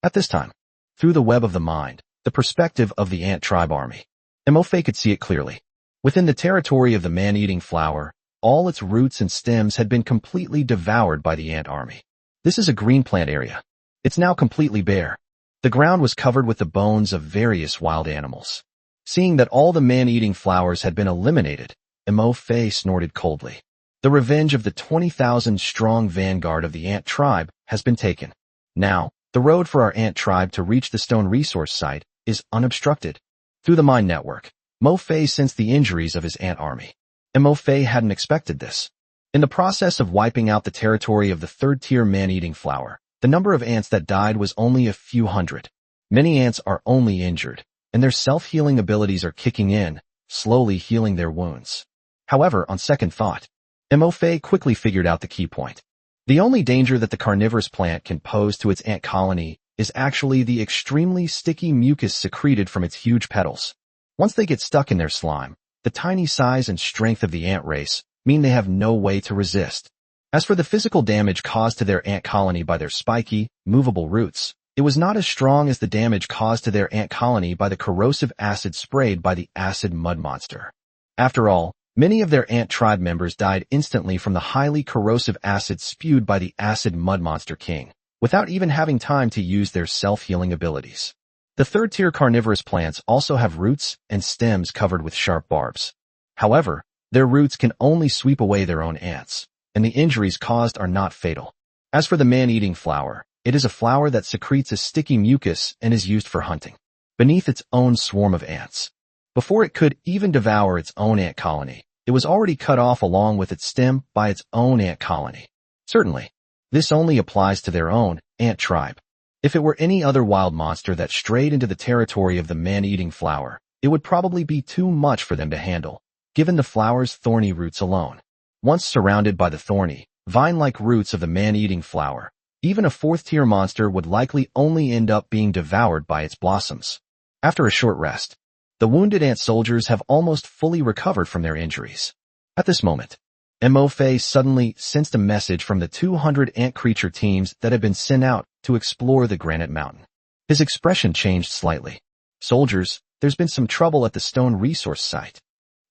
At this time, through the web of the mind, the perspective of the ant tribe army, Mo could see it clearly. Within the territory of the man-eating flower, all its roots and stems had been completely devoured by the ant army. This is a green plant area. It's now completely bare. The ground was covered with the bones of various wild animals. Seeing that all the man-eating flowers had been eliminated, Mo snorted coldly. The revenge of the 20,000-strong vanguard of the ant tribe has been taken. Now, the road for our ant tribe to reach the stone resource site is unobstructed. Through the mind network, Mo sensed the injuries of his ant army. And Mo hadn't expected this. In the process of wiping out the territory of the 3rd-tier man-eating flower, the number of ants that died was only a few hundred. Many ants are only injured, and their self-healing abilities are kicking in, slowly healing their wounds. However, on second thought, Mo quickly figured out the key point. The only danger that the carnivorous plant can pose to its ant colony is actually the extremely sticky mucus secreted from its huge petals. Once they get stuck in their slime, the tiny size and strength of the ant race mean they have no way to resist. As for the physical damage caused to their ant colony by their spiky, movable roots, it was not as strong as the damage caused to their ant colony by the corrosive acid sprayed by the acid mud monster. After all, many of their ant tribe members died instantly from the highly corrosive acid spewed by the acid mud monster king, without even having time to use their self-healing abilities. The 3rd-tier carnivorous plants also have roots and stems covered with sharp barbs. However, their roots can only sweep away their own ants, and the injuries caused are not fatal. As for the man-eating flower, it is a flower that secretes a sticky mucus and is used for hunting, beneath its own swarm of ants. Before it could even devour its own ant colony, it was already cut off along with its stem by its own ant colony. Certainly, this only applies to their own ant tribe. If it were any other wild monster that strayed into the territory of the man-eating flower, it would probably be too much for them to handle, given the flower's thorny roots alone. Once surrounded by the thorny, vine-like roots of the man-eating flower, even a 4th-tier monster would likely only end up being devoured by its blossoms. After a short rest, the wounded ant soldiers have almost fully recovered from their injuries. At this moment, Mo suddenly sensed a message from the 200 ant creature teams that had been sent out to explore the granite mountain. His expression changed slightly. Soldiers, there's been some trouble at the stone resource site.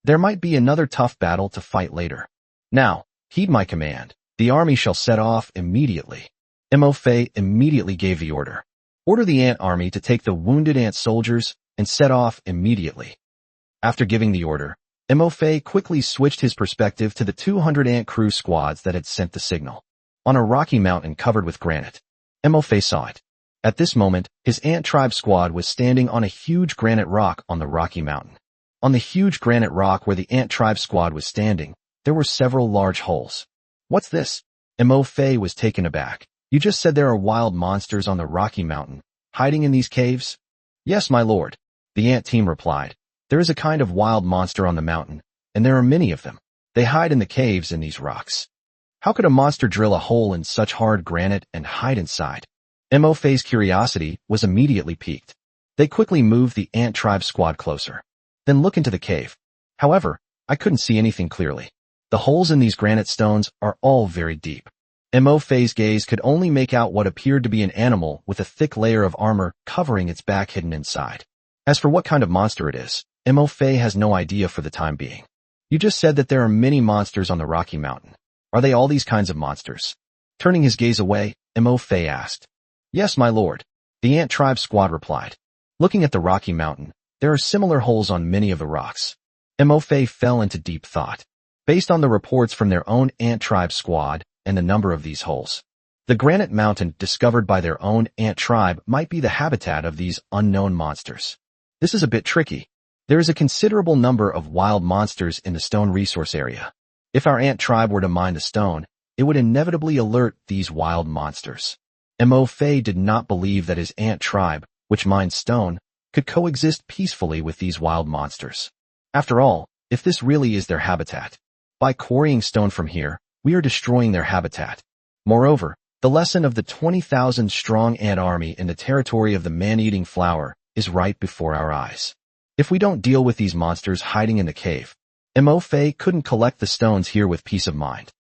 There might be another tough battle to fight later. Now, heed my command. The army shall set off immediately. Mo Fei immediately gave the order. Order the ant army to take the wounded ant soldiers and set off immediately. After giving the order, Mo Fei quickly switched his perspective to the 200 ant crew squads that had sent the signal. On a rocky mountain covered with granite, Mo Fei saw it. At this moment, his ant tribe squad was standing on a huge granite rock on the rocky mountain. On the huge granite rock where the ant tribe squad was standing, there were several large holes. What's this? Mo Fei was taken aback. You just said there are wild monsters on the rocky mountain, hiding in these caves? Yes, my lord, the ant team replied. There is a kind of wild monster on the mountain, and there are many of them. They hide in the caves in these rocks. How could a monster drill a hole in such hard granite and hide inside? Mo Fei's curiosity was immediately piqued. They quickly moved the ant tribe squad closer. Then look into the cave. However, I couldn't see anything clearly. The holes in these granite stones are all very deep. Mo Fei's gaze could only make out what appeared to be an animal with a thick layer of armor covering its back hidden inside. As for what kind of monster it is, Mo Fei has no idea for the time being. You just said that there are many monsters on the Rocky Mountain. Are they all these kinds of monsters? Turning his gaze away, Mo Fei asked. Yes, my lord, the ant tribe squad replied. Looking at the Rocky Mountain, there are similar holes on many of the rocks. Mo Fei fell into deep thought. Based on the reports from their own ant tribe squad and the number of these holes, the granite mountain discovered by their own ant tribe might be the habitat of these unknown monsters. This is a bit tricky. There is a considerable number of wild monsters in the stone resource area. If our ant tribe were to mine the stone, it would inevitably alert these wild monsters. Mo Fei did not believe that his ant tribe, which mined stone, could coexist peacefully with these wild monsters. After all, if this really is their habitat, by quarrying stone from here, we are destroying their habitat. Moreover, the lesson of the 20,000-strong ant army in the territory of the man-eating flower is right before our eyes. If we don't deal with these monsters hiding in the cave, Mo Fei couldn't collect the stones here with peace of mind.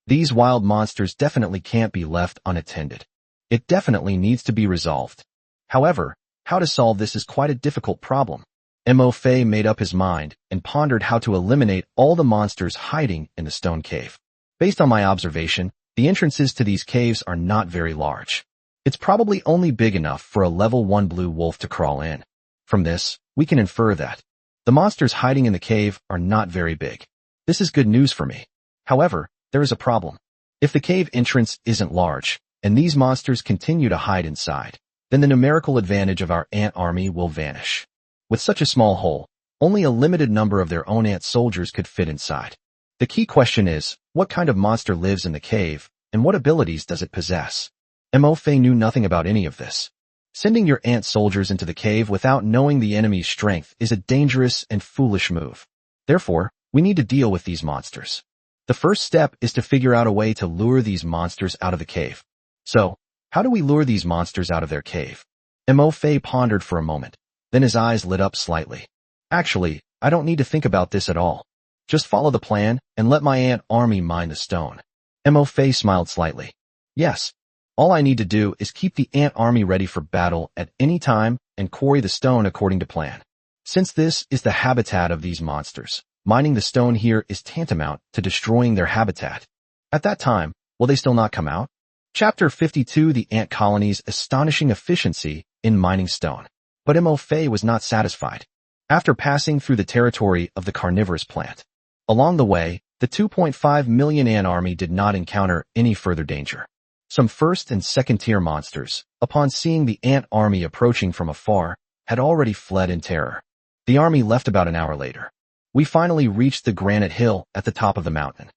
These wild monsters definitely can't be left unattended. It definitely needs to be resolved. However, how to solve this is quite a difficult problem. Mo Fei made up his mind and pondered how to eliminate all the monsters hiding in the stone cave. Based on my observation, the entrances to these caves are not very large. It's probably only big enough for a level 1 blue wolf to crawl in. From this, we can infer that the monsters hiding in the cave are not very big. This is good news for me. However, there is a problem. If the cave entrance isn't large, and these monsters continue to hide inside, then the numerical advantage of our ant army will vanish. With such a small hole, only a limited number of their own ant soldiers could fit inside. The key question is, what kind of monster lives in the cave, and what abilities does it possess? Mo Fei knew nothing about any of this. Sending your ant soldiers into the cave without knowing the enemy's strength is a dangerous and foolish move. Therefore, we need to deal with these monsters. The first step is to figure out a way to lure these monsters out of the cave. So, how do we lure these monsters out of their cave? Mo Fei pondered for a moment. Then his eyes lit up slightly. Actually, I don't need to think about this at all. Just follow the plan and let my ant army mine the stone. Mo Fei smiled slightly. Yes, all I need to do is keep the ant army ready for battle at any time and quarry the stone according to plan. Since this is the habitat of these monsters, mining the stone here is tantamount to destroying their habitat. At that time, will they still not come out? Chapter 52: The Ant Colony's Astonishing Efficiency in Mining Stone. But Mo Fei was not satisfied. After passing through the territory of the carnivorous plant, along the way, the 2.5 million ant army did not encounter any further danger. Some first and second tier monsters, upon seeing the ant army approaching from afar, had already fled in terror. The army left about an hour later. We finally reached the granite hill at the top of the mountain.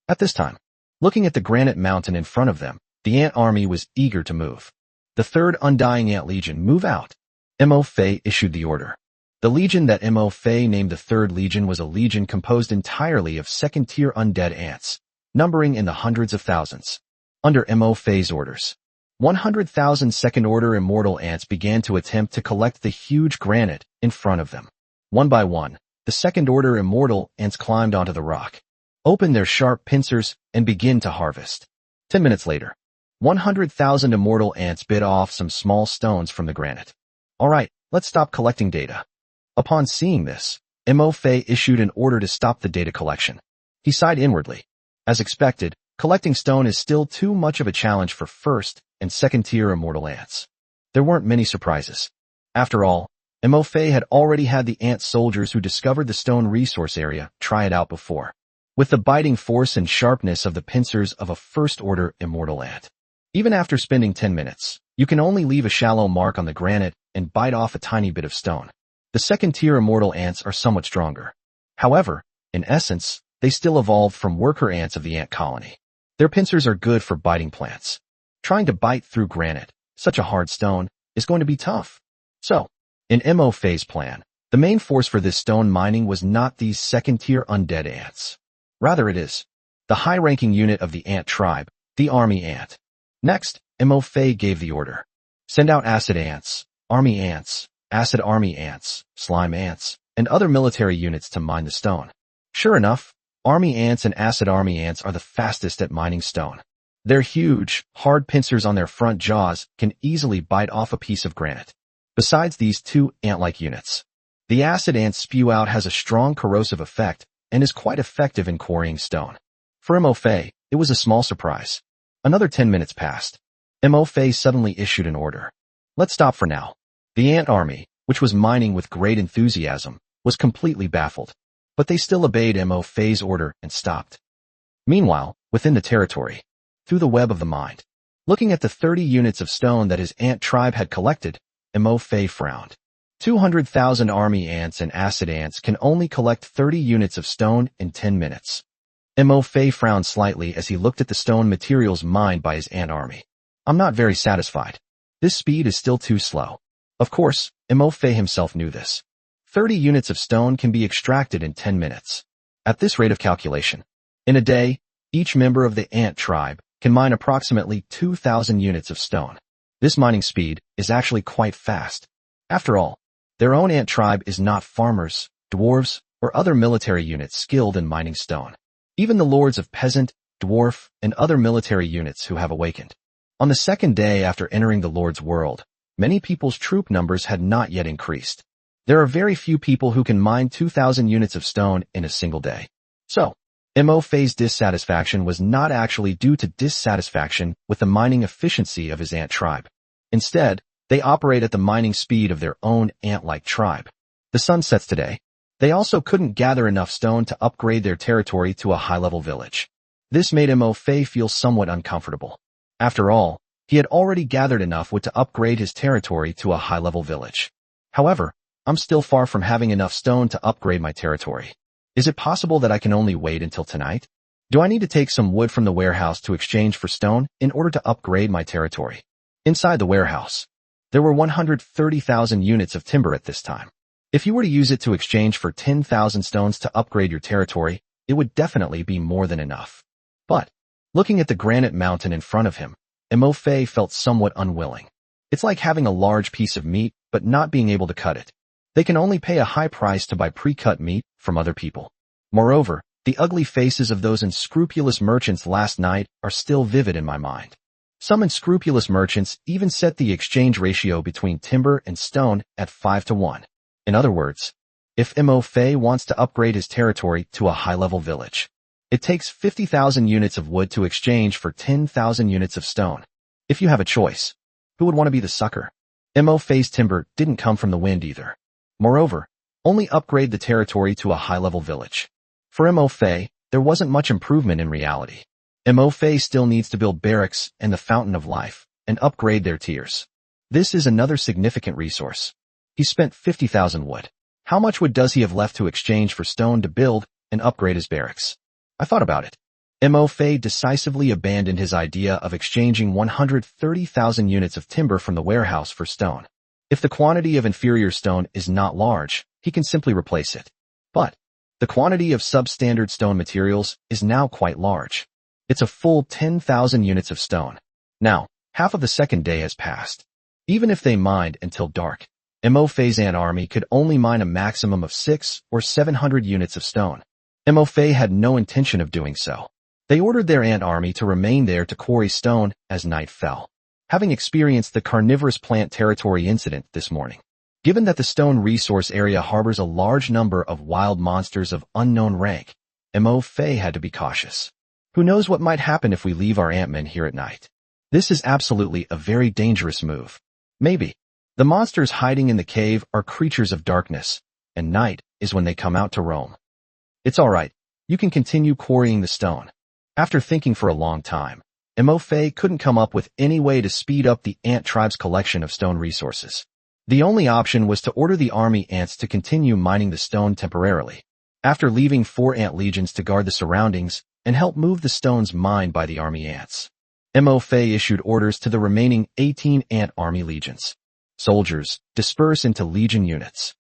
At this time, looking at the granite mountain in front of them, the ant army was eager to move. The third Undying Ant Legion, move out. Mo Fei issued the order. The legion that Mo Fei named the Third Legion was a legion composed entirely of second-tier undead ants, numbering in the hundreds of thousands. Under Mo Fei's orders, 100,000 second-order immortal ants began to attempt to collect the huge granite in front of them. One by one, the second-order immortal ants climbed onto the rock, opened their sharp pincers, and began to harvest. 10 minutes later, 100,000 immortal ants bit off some small stones from the granite. All right, let's stop collecting data. Upon seeing this, Mo Fei issued an order to stop the data collection. He sighed inwardly. As expected, collecting stone is still too much of a challenge for first and second-tier immortal ants. There weren't many surprises. After all, Mo-Fei had already had the ant soldiers who discovered the stone resource area try it out before, with the biting force and sharpness of the pincers of a first-order immortal ant. Even after spending 10 minutes, you can only leave a shallow mark on the granite and bite off a tiny bit of stone. The second-tier immortal ants are somewhat stronger. However, in essence, they still evolved from worker ants of the ant colony. Their pincers are good for biting plants. Trying to bite through granite, such a hard stone, is going to be tough. So, in Mo-Fei's plan, the main force for this stone mining was not these second-tier undead ants. Rather it is the high-ranking unit of the ant tribe, the army ant. Next, Mo-Fei gave the order. Send out acid ants, army ants, acid army ants, slime ants, and other military units to mine the stone. Sure enough, army ants and acid army ants are the fastest at mining stone. Their huge, hard pincers on their front jaws can easily bite off a piece of granite. Besides these two ant-like units, the acid ants spew out has a strong corrosive effect and is quite effective in quarrying stone. For Mo-Fei, it was a small surprise. Another 10 minutes passed. Mo-Fei suddenly issued an order. Let's stop for now. The ant army, which was mining with great enthusiasm, was completely baffled. But they still obeyed Mo-Fei's order and stopped. Meanwhile, within the territory, through the web of the mind, looking at the 30 units of stone that his ant tribe had collected, Mo-Fei frowned. 200,000 army ants and acid ants can only collect 30 units of stone in 10 minutes. Mo-Fei frowned slightly as he looked at the stone materials mined by his ant army. I'm not very satisfied. This speed is still too slow. Of course, Mo-Fei himself knew this. 30 units of stone can be extracted in 10 minutes. At this rate of calculation, in a day, each member of the ant tribe can mine approximately 2,000 units of stone. This mining speed is actually quite fast. After all, their own ant tribe is not farmers, dwarves, or other military units skilled in mining stone. Even the lords of peasant, dwarf, and other military units who have awakened. On the second day after entering the Lord's world, many people's troop numbers had not yet increased. There are very few people who can mine 2,000 units of stone in a single day. So, Mo-Fei's dissatisfaction was not actually due to dissatisfaction with the mining efficiency of his ant tribe. Instead, they operate at the mining speed of their own ant-like tribe. The sun sets today. They also couldn't gather enough stone to upgrade their territory to a high-level village. This made Mo-Fei feel somewhat uncomfortable. After all, he had already gathered enough wood to upgrade his territory to a high-level village. However, I'm still far from having enough stone to upgrade my territory. Is it possible that I can only wait until tonight? Do I need to take some wood from the warehouse to exchange for stone in order to upgrade my territory? Inside the warehouse, there were 130,000 units of timber at this time. If you were to use it to exchange for 10,000 stones to upgrade your territory, it would definitely be more than enough. But, looking at the granite mountain in front of him, Mo-Fei felt somewhat unwilling. It's like having a large piece of meat, but not being able to cut it. They can only pay a high price to buy pre-cut meat from other people. Moreover, the ugly faces of those unscrupulous merchants last night are still vivid in my mind. Some unscrupulous merchants even set the exchange ratio between timber and stone at 5-to-1. In other words, if Mo-Fei wants to upgrade his territory to a high-level village, it takes 50,000 units of wood to exchange for 10,000 units of stone. If you have a choice, who would want to be the sucker? Mo-Fei's timber didn't come from the wind either. Moreover, only upgrade the territory to a high-level village. For Mo-Fei, there wasn't much improvement in reality. Mo-Fei still needs to build barracks and the Fountain of Life, and upgrade their tiers. This is another significant resource. He spent 50,000 wood. How much wood does he have left to exchange for stone to build and upgrade his barracks? I thought about it. Mo-Fei decisively abandoned his idea of exchanging 130,000 units of timber from the warehouse for stone. If the quantity of inferior stone is not large, he can simply replace it. But the quantity of substandard stone materials is now quite large. It's a full 10,000 units of stone. Now, half of the second day has passed. Even if they mined until dark, Mo-Fei's ant army could only mine a maximum of 600 or 700 units of stone. Mo-Fei had no intention of doing so. They ordered their ant army to remain there to quarry stone as night fell. Having experienced the carnivorous plant territory incident this morning, given that the stone resource area harbors a large number of wild monsters of unknown rank, Mo-Fei had to be cautious. Who knows what might happen if we leave our ant-men here at night? This is absolutely a very dangerous move. Maybe. The monsters hiding in the cave are creatures of darkness, and night is when they come out to roam. It's alright. You can continue quarrying the stone. After thinking for a long time, Mo-Fei couldn't come up with any way to speed up the ant tribe's collection of stone resources. The only option was to order the army ants to continue mining the stone temporarily. After leaving 4 ant legions to guard the surroundings and help move the stones mined by the army ants, Mo-Fei issued orders to the remaining 18 ant army legions. Soldiers, disperse into legion units.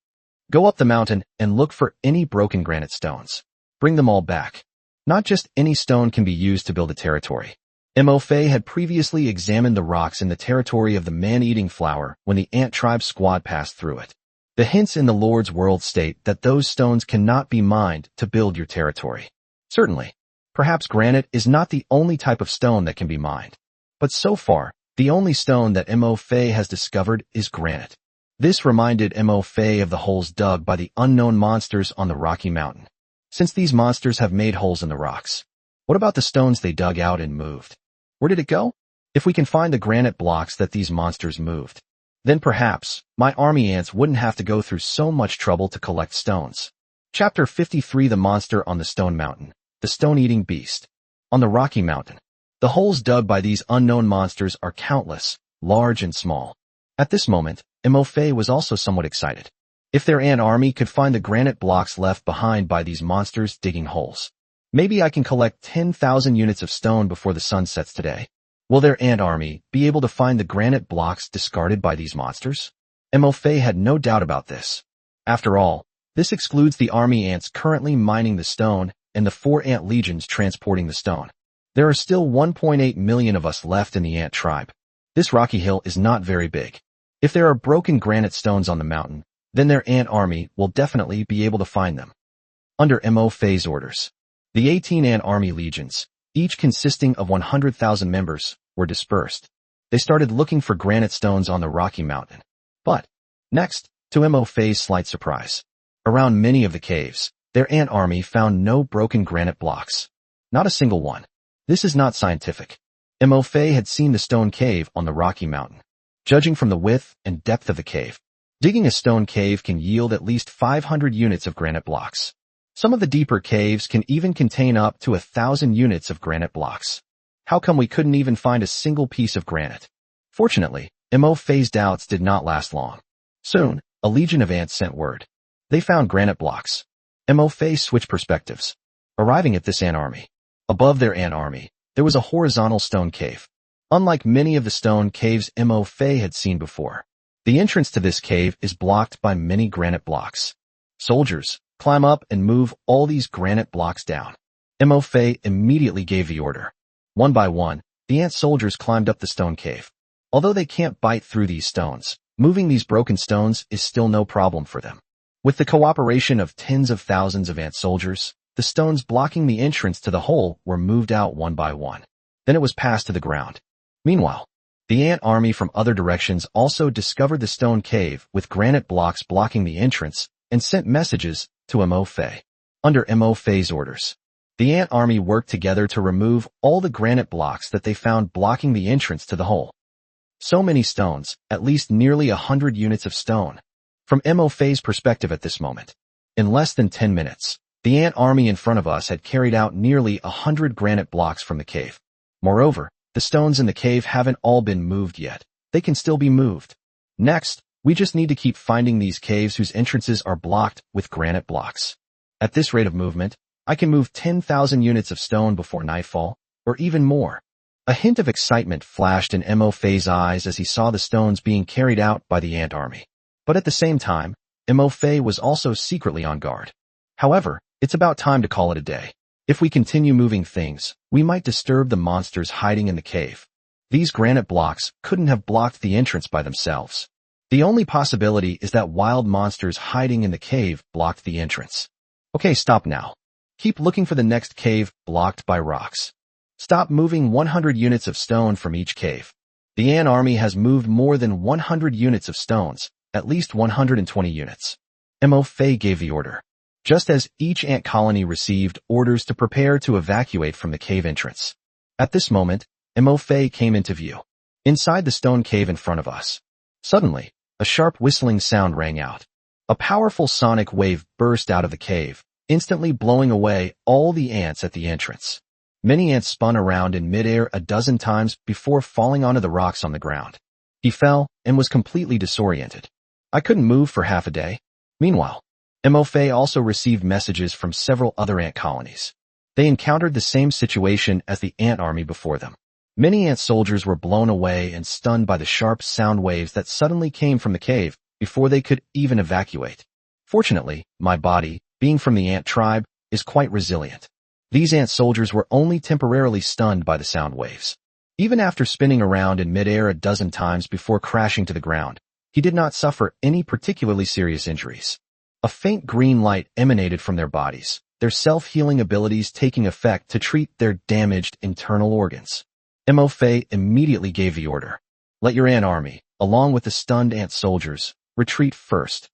Go up the mountain and look for any broken granite stones. Bring them all back. Not just any stone can be used to build a territory. Mo-Fei had previously examined the rocks in the territory of the man-eating flower when the ant tribe squad passed through it. The hints in the Lord's world state that those stones cannot be mined to build your territory. Certainly, perhaps granite is not the only type of stone that can be mined. But so far, the only stone that Mo-Fei has discovered is granite. This reminded Mo-Fei of the holes dug by the unknown monsters on the Rocky Mountain. Since these monsters have made holes in the rocks, what about the stones they dug out and moved? Where did it go? If we can find the granite blocks that these monsters moved, then perhaps my army ants wouldn't have to go through so much trouble to collect stones. Chapter 53: The Monster on the Stone Mountain. The Stone-Eating Beast. On the Rocky Mountain, the holes dug by these unknown monsters are countless, large and small. At this moment, Mo-Fei was also somewhat excited. If their ant army could find the granite blocks left behind by these monsters digging holes, maybe I can collect 10,000 units of stone before the sun sets today. Will their ant army be able to find the granite blocks discarded by these monsters? Mo-Fei had no doubt about this. After all, this excludes the army ants currently mining the stone and the 4 ant legions transporting the stone. There are still 1.8 million of us left in the ant tribe. This rocky hill is not very big. If there are broken granite stones on the mountain, then their ant army will definitely be able to find them. Under Mo-Fei's orders, the 18 ant army legions, each consisting of 100,000 members, were dispersed. They started looking for granite stones on the Rocky Mountain. But, next, to Mo-Fei's slight surprise, around many of the caves, their ant army found no broken granite blocks. Not a single one. This is not scientific. Mo-Fei had seen the stone cave on the Rocky Mountain. Judging from the width and depth of the cave, digging a stone cave can yield at least 500 units of granite blocks. Some of the deeper caves can even contain up to 1,000 units of granite blocks. How come we couldn't even find a single piece of granite? Fortunately, Mo-Fei's doubts did not last long. Soon, a legion of ants sent word. They found granite blocks. Mo-Fei switched perspectives. Arriving at this ant army, above their ant army, there was a horizontal stone cave. Unlike many of the stone caves Mo-Fei had seen before, the entrance to this cave is blocked by many granite blocks. Soldiers, climb up and move all these granite blocks down. Mo-Fei immediately gave the order. One by one, the ant soldiers climbed up the stone cave. Although they can't bite through these stones, moving these broken stones is still no problem for them. With the cooperation of tens of thousands of ant soldiers, the stones blocking the entrance to the hole were moved out one by one. Then it was passed to the ground. Meanwhile, the ant army from other directions also discovered the stone cave with granite blocks blocking the entrance and sent messages to Mo-Fei. Under Mo-Fei's orders, the ant army worked together to remove all the granite blocks that they found blocking the entrance to the hole. So many stones, at least nearly 100 units of stone. From Mo-Fei's perspective at this moment, in less than 10 minutes, the ant army in front of us had carried out nearly 100 granite blocks from the cave. Moreover, the stones in the cave haven't all been moved yet. They can still be moved. Next, we just need to keep finding these caves whose entrances are blocked with granite blocks. At this rate of movement, I can move 10,000 units of stone before nightfall, or even more. A hint of excitement flashed in Mo-Fei's eyes as he saw the stones being carried out by the ant army. But at the same time, Mo-Fei was also secretly on guard. However, it's about time to call it a day. If we continue moving things, we might disturb the monsters hiding in the cave. These granite blocks couldn't have blocked the entrance by themselves. The only possibility is that wild monsters hiding in the cave blocked the entrance. Okay, stop now. Keep looking for the next cave blocked by rocks. Stop moving 100 units of stone from each cave. The ant army has moved more than 100 units of stones, at least 120 units. Mo-Fei gave the order. just as each ant colony received orders to prepare to evacuate from the cave entrance. At this moment, Mo-Fei came into view. Inside the stone cave in front of us. Suddenly, a sharp whistling sound rang out. A powerful sonic wave burst out of the cave, instantly blowing away all the ants at the entrance. Many ants spun around in midair a dozen times before falling onto the rocks on the ground. He fell and was completely disoriented. I couldn't move for half a day. Meanwhile, Mo-Fei also received messages from several other ant colonies. They encountered the same situation as the ant army before them. Many ant soldiers were blown away and stunned by the sharp sound waves that suddenly came from the cave before they could even evacuate. Fortunately, my body, being from the ant tribe, is quite resilient. These ant soldiers were only temporarily stunned by the sound waves. Even after spinning around in midair a dozen times before crashing to the ground, he did not suffer any particularly serious injuries. A faint green light emanated from their bodies, their self-healing abilities taking effect to treat their damaged internal organs. Mo-Fei immediately gave the order. Let your ant army, along with the stunned ant soldiers, retreat first.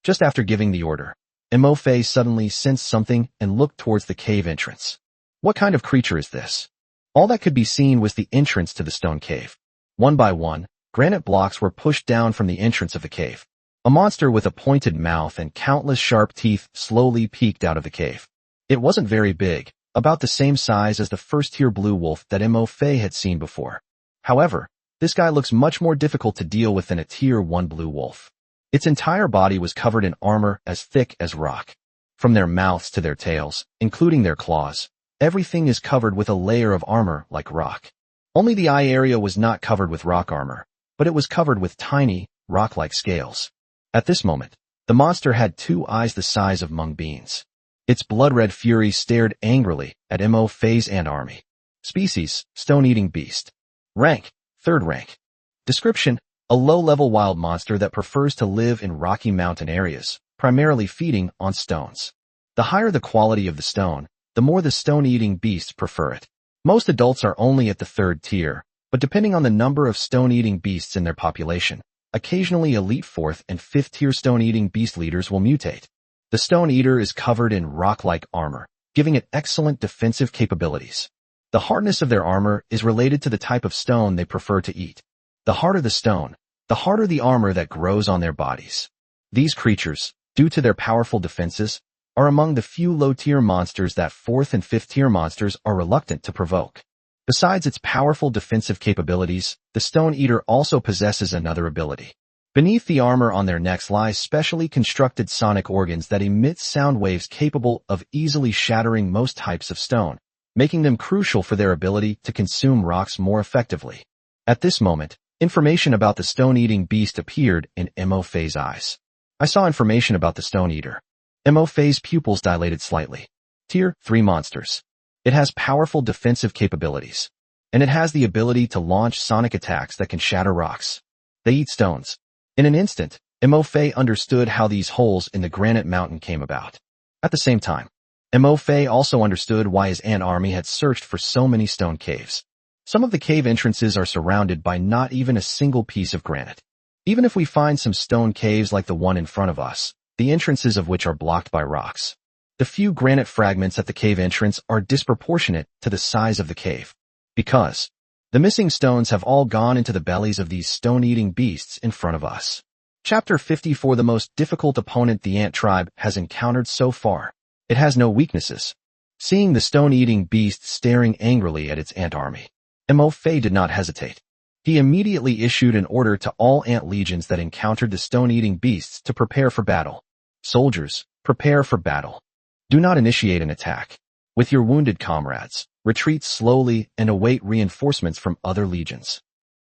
Just after giving the order, Mo-Fei suddenly sensed something and looked towards the cave entrance. What kind of creature is this? All that could be seen was the entrance to the stone cave. One by one, granite blocks were pushed down from the entrance of the cave. A monster with a pointed mouth and countless sharp teeth slowly peeked out of the cave. It wasn't very big, about the same size as the first-tier blue wolf that Mo-Fei had seen before. However, this guy looks much more difficult to deal with than a tier 1 blue wolf. Its entire body was covered in armor as thick as rock. From their mouths to their tails, including their claws, everything is covered with a layer of armor like rock. Only the eye area was not covered with rock armor, but it was covered with tiny, rock-like scales. At this moment, the monster had 2 eyes the size of mung beans. Its blood-red fury stared angrily at Mo-Fei's ant army. Species, stone-eating beast. Rank, 3rd rank. Description, a low-level wild monster that prefers to live in rocky mountain areas, primarily feeding on stones. The higher the quality of the stone, the more the stone-eating beasts prefer it. Most adults are only at the 3rd tier, but depending on the number of stone-eating beasts in their population, occasionally elite 4th and 5th tier stone-eating beast leaders will mutate. The stone eater is covered in rock-like armor, giving it excellent defensive capabilities. The hardness of their armor is related to the type of stone they prefer to eat. The harder the stone, the harder the armor that grows on their bodies. These creatures, due to their powerful defenses, are among the few low-tier monsters that 4th and 5th tier monsters are reluctant to provoke. Besides its powerful defensive capabilities, the stone eater also possesses another ability. Beneath the armor on their necks lie specially constructed sonic organs that emit sound waves capable of easily shattering most types of stone, making them crucial for their ability to consume rocks more effectively. At this moment, information about the stone-eating beast appeared in Mo-Fei's eyes. I saw information about the stone eater. Mo-Fei's pupils dilated slightly. Tier 3 monsters. It has powerful defensive capabilities, and it has the ability to launch sonic attacks that can shatter rocks. They eat stones. In an instant, Mo-Fei understood how these holes in the granite mountain came about. At the same time, Mo-Fei also understood why his ant army had searched for so many stone caves. Some of the cave entrances are surrounded by not even a single piece of granite. Even if we find some stone caves like the one in front of us, the entrances of which are blocked by rocks. The few granite fragments at the cave entrance are disproportionate to the size of the cave. Because the missing stones have all gone into the bellies of these stone-eating beasts in front of us. Chapter 54. The most difficult opponent the ant tribe has encountered so far. It has no weaknesses. Seeing the stone-eating beast staring angrily at its ant army, Mo-Fei did not hesitate. He immediately issued an order to all ant legions that encountered the stone-eating beasts to prepare for battle. Soldiers, prepare for battle. Do not initiate an attack. With your wounded comrades, retreat slowly and await reinforcements from other legions.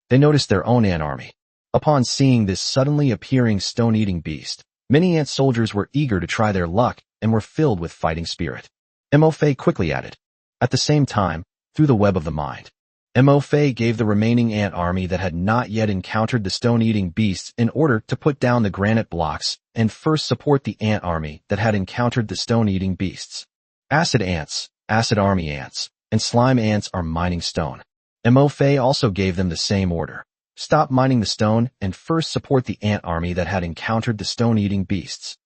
They noticed their own ant army. Upon seeing this suddenly appearing stone-eating beast, many ant soldiers were eager to try their luck and were filled with fighting spirit. Mo-Fei quickly added. At the same time, through the web of the mind, Mo-Fei gave the remaining ant army that had not yet encountered the stone-eating beasts in order to put down the granite blocks and first support the ant army that had encountered the stone-eating beasts. Acid ants, acid army ants, and slime ants are mining stone. Mo-Fei also gave them the same order. Stop mining the stone and first support the ant army that had encountered the stone-eating beasts.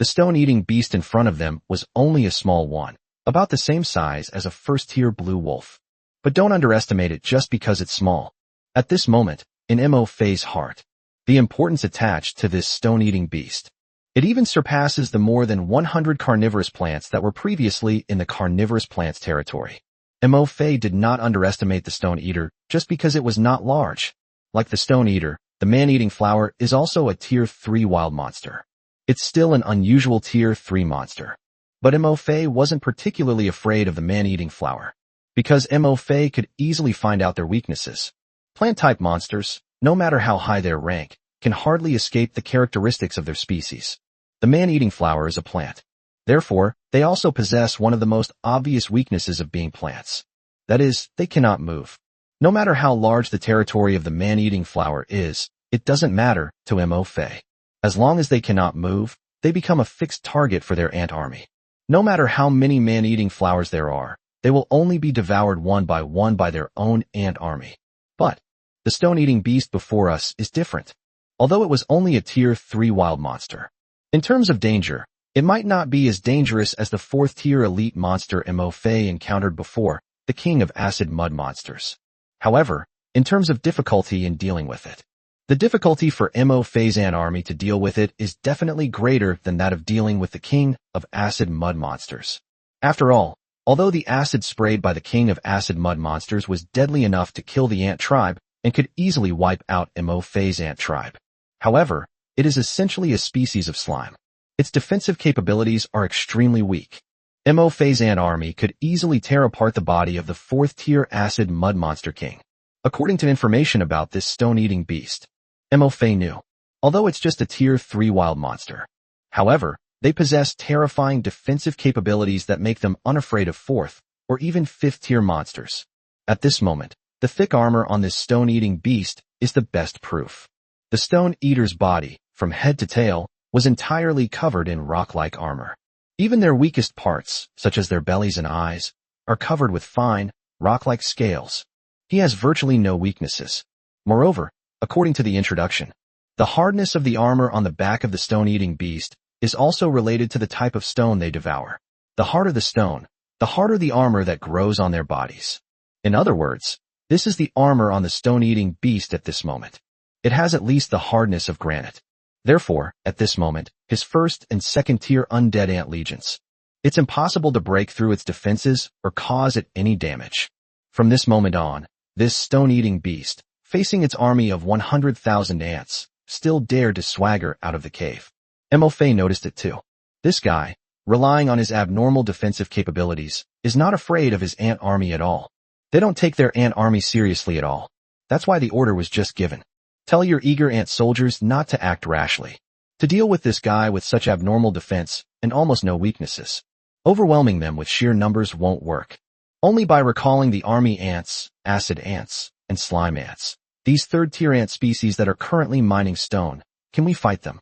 The stone-eating beast in front of them was only a small one, about the same size as a first-tier blue wolf. But don't underestimate it just because it's small. At this moment, in Mo Fei's heart, the importance attached to this stone-eating beast. It even surpasses the more than 100 carnivorous plants that were previously in the carnivorous plants territory. Mo Fei did not underestimate the stone eater just because it was not large. Like the stone eater, the man-eating flower is also a tier 3 wild monster. It's still an unusual tier 3 monster. But Mo Fei wasn't particularly afraid of the man-eating flower, because Mo Fei could easily find out their weaknesses. Plant-type monsters, no matter how high their rank, can hardly escape the characteristics of their species. The man-eating flower is a plant. Therefore, they also possess one of the most obvious weaknesses of being plants. That is, they cannot move. No matter how large the territory of the man-eating flower is, it doesn't matter to Mo Fei. As long as they cannot move, they become a fixed target for their ant army. No matter how many man-eating flowers there are, they will only be devoured one by their own ant army. But the stone-eating beast before us is different. Although it was only a tier 3 wild monster. In terms of danger, it might not be as dangerous as the 4th tier elite monster Mo Fei encountered before, the king of acid mud monsters. However, in terms of difficulty in dealing with it, the difficulty for Mo Fei's ant army to deal with it is definitely greater than that of dealing with the king of acid mud monsters. After all, although the acid sprayed by the king of acid mud monsters was deadly enough to kill the ant tribe and could easily wipe out Mo Fei's ant tribe. However, it is essentially a species of slime. Its defensive capabilities are extremely weak. Mo Fei's ant army could easily tear apart the body of the 4th tier acid mud monster king. According to information about this stone-eating beast, Mo Fei knew, although it's just a tier 3 wild monster. However, they possess terrifying defensive capabilities that make them unafraid of 4th or even 5th tier monsters. At this moment, the thick armor on this stone-eating beast is the best proof. The stone eater's body, from head to tail, was entirely covered in rock-like armor. Even their weakest parts, such as their bellies and eyes, are covered with fine, rock-like scales. He has virtually no weaknesses. Moreover, according to the introduction, the hardness of the armor on the back of the stone-eating beast is also related to the type of stone they devour. The harder the stone, the harder the armor that grows on their bodies. In other words, this is the armor on the stone-eating beast at this moment. It has at least the hardness of granite. Therefore, at this moment, his 1st and 2nd tier undead ant legions. It's impossible to break through its defenses or cause it any damage. From this moment on, this stone-eating beast, facing its army of 100,000 ants, still dared to swagger out of the cave. Mo Fei noticed it too. This guy, relying on his abnormal defensive capabilities, is not afraid of his ant army at all. They don't take their ant army seriously at all. That's why the order was just given. Tell your eager ant soldiers not to act rashly. To deal with this guy with such abnormal defense and almost no weaknesses, overwhelming them with sheer numbers won't work. Only by recalling the army ants, acid ants, and slime ants, these 3rd tier ant species that are currently mining stone, can we fight them.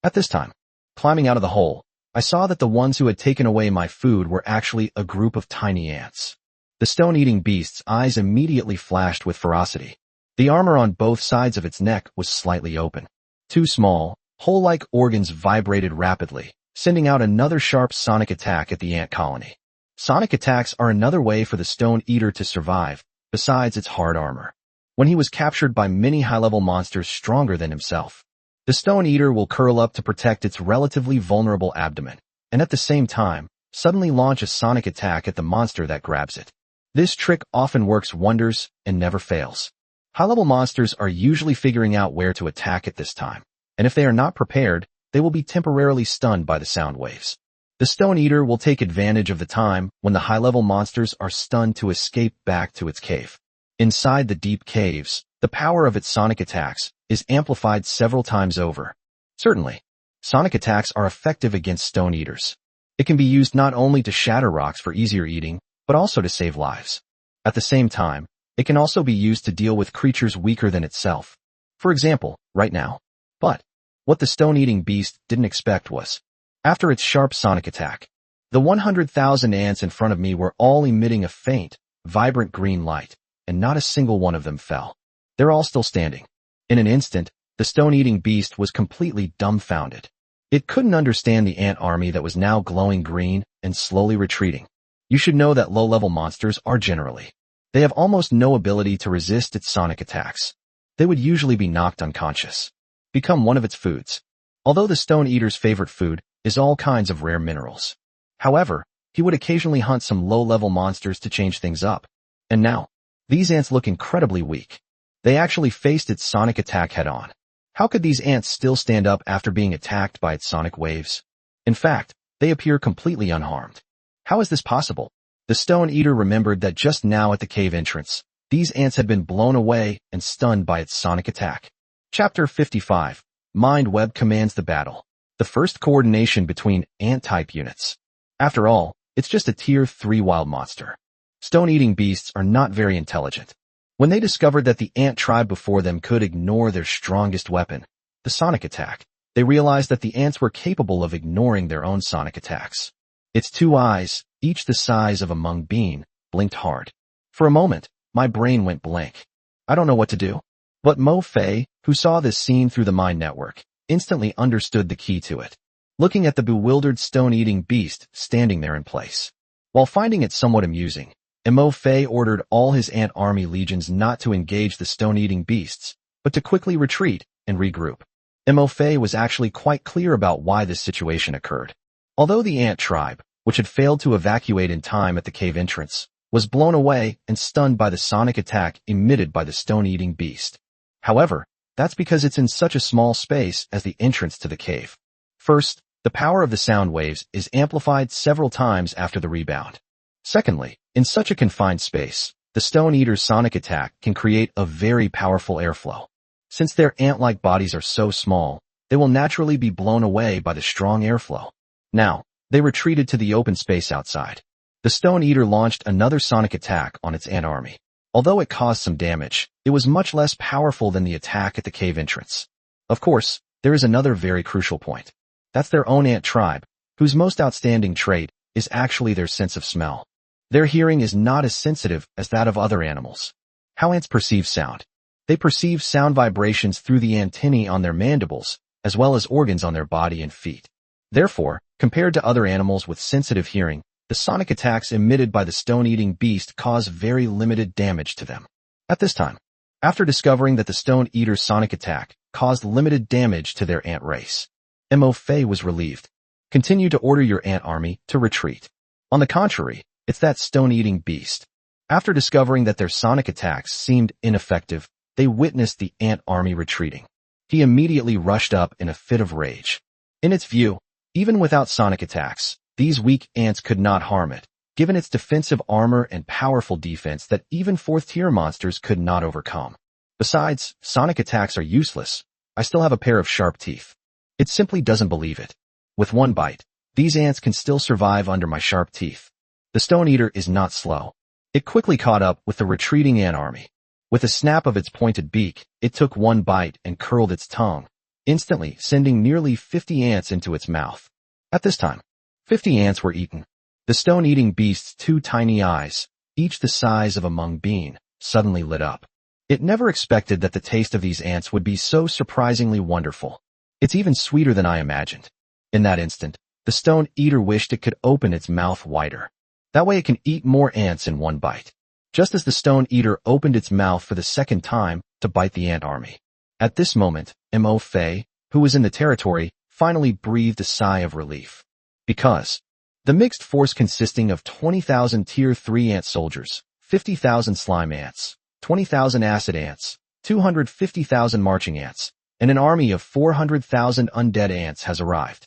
At this time, climbing out of the hole, I saw that the ones who had taken away my food were actually a group of tiny ants. The stone-eating beast's eyes immediately flashed with ferocity. The armor on both sides of its neck was slightly open. 2 small, hole-like organs vibrated rapidly, sending out another sharp sonic attack at the ant colony. Sonic attacks are another way for the stone eater to survive, besides its hard armor. When he was captured by many high-level monsters stronger than himself, the stone eater will curl up to protect its relatively vulnerable abdomen, and at the same time, suddenly launch a sonic attack at the monster that grabs it. This trick often works wonders and never fails. High-level monsters are usually figuring out where to attack at this time, and if they are not prepared, they will be temporarily stunned by the sound waves. The stone eater will take advantage of the time when the high-level monsters are stunned to escape back to its cave. Inside the deep caves, the power of its sonic attacks is amplified several times over. Certainly, sonic attacks are effective against stone eaters. It can be used not only to shatter rocks for easier eating, but also to save lives. At the same time, it can also be used to deal with creatures weaker than itself. For example, right now. But what the stone-eating beast didn't expect was, after its sharp sonic attack, the 100,000 ants in front of me were all emitting a faint, vibrant green light, and not a single one of them fell. They're all still standing. In an instant, the stone-eating beast was completely dumbfounded. It couldn't understand the ant army that was now glowing green and slowly retreating. You should know that low-level monsters are generally. They have almost no ability to resist its sonic attacks. They would usually be knocked unconscious. Become one of its foods. Although the Stone Eater's favorite food is all kinds of rare minerals. However, he would occasionally hunt some low-level monsters to change things up. And now, these ants look incredibly weak. They actually faced its sonic attack head-on. How could these ants still stand up after being attacked by its sonic waves? In fact, they appear completely unharmed. How is this possible? The Stone Eater remembered that just now at the cave entrance, these ants had been blown away and stunned by its sonic attack. Chapter 55. Mind Web commands the battle. The first coordination between ant-type units. After all, it's just a Tier 3 wild monster. Stone-eating beasts are not very intelligent. When they discovered that the ant tribe before them could ignore their strongest weapon, the sonic attack, they realized that the ants were capable of ignoring their own sonic attacks. Its two eyes, each the size of a mung bean, blinked hard. For a moment, my brain went blank. I don't know what to do. But Mo Fei, who saw this scene through the mind network, instantly understood the key to it. Looking at the bewildered stone-eating beast standing there in place. While finding it somewhat amusing, Mo Fei ordered all his ant army legions not to engage the stone-eating beasts, but to quickly retreat and regroup. Mo Fei was actually quite clear about why this situation occurred. Although the ant tribe, which had failed to evacuate in time at the cave entrance, was blown away and stunned by the sonic attack emitted by the stone-eating beast. However, that's because it's in such a small space as the entrance to the cave. First, the power of the sound waves is amplified several times after the rebound. Secondly, in such a confined space, the Stone Eater's sonic attack can create a very powerful airflow. Since their ant-like bodies are so small, they will naturally be blown away by the strong airflow. Now, they retreated to the open space outside. The Stone Eater launched another sonic attack on its ant army. Although it caused some damage, it was much less powerful than the attack at the cave entrance. Of course, there is another very crucial point. That's their own ant tribe, whose most outstanding trait is actually their sense of smell. Their hearing is not as sensitive as that of other animals. How ants perceive sound. They perceive sound vibrations through the antennae on their mandibles, as well as organs on their body and feet. Therefore, compared to other animals with sensitive hearing, the sonic attacks emitted by the stone-eating beast cause very limited damage to them. At this time, after discovering that the Stone Eater's sonic attack caused limited damage to their ant race, Mo Fei was relieved. Continue to order your ant army to retreat. On the contrary, it's that stone-eating beast. After discovering that their sonic attacks seemed ineffective, they witnessed the ant army retreating. He immediately rushed up in a fit of rage. In its view, even without sonic attacks, these weak ants could not harm it, given its defensive armor and powerful defense that even 4th-tier monsters could not overcome. Besides, sonic attacks are useless. I still have a pair of sharp teeth. It simply doesn't believe it. With one bite, these ants can still survive under my sharp teeth. The Stone Eater is not slow. It quickly caught up with the retreating ant army. With a snap of its pointed beak, it took one bite and curled its tongue, instantly sending nearly 50 ants into its mouth. At this time, 50 ants were eaten. The stone-eating beast's two tiny eyes, each the size of a mung bean, suddenly lit up. It never expected that the taste of these ants would be so surprisingly wonderful. It's even sweeter than I imagined. In that instant, the Stone Eater wished it could open its mouth wider. That way it can eat more ants in one bite. Just as the Stone Eater opened its mouth for the second time to bite the ant army. At this moment, Mo Fei, who was in the territory, finally breathed a sigh of relief. Because the mixed force consisting of 20,000 Tier 3 ant soldiers, 50,000 slime ants, 20,000 acid ants, 250,000 marching ants, and an army of 400,000 undead ants has arrived.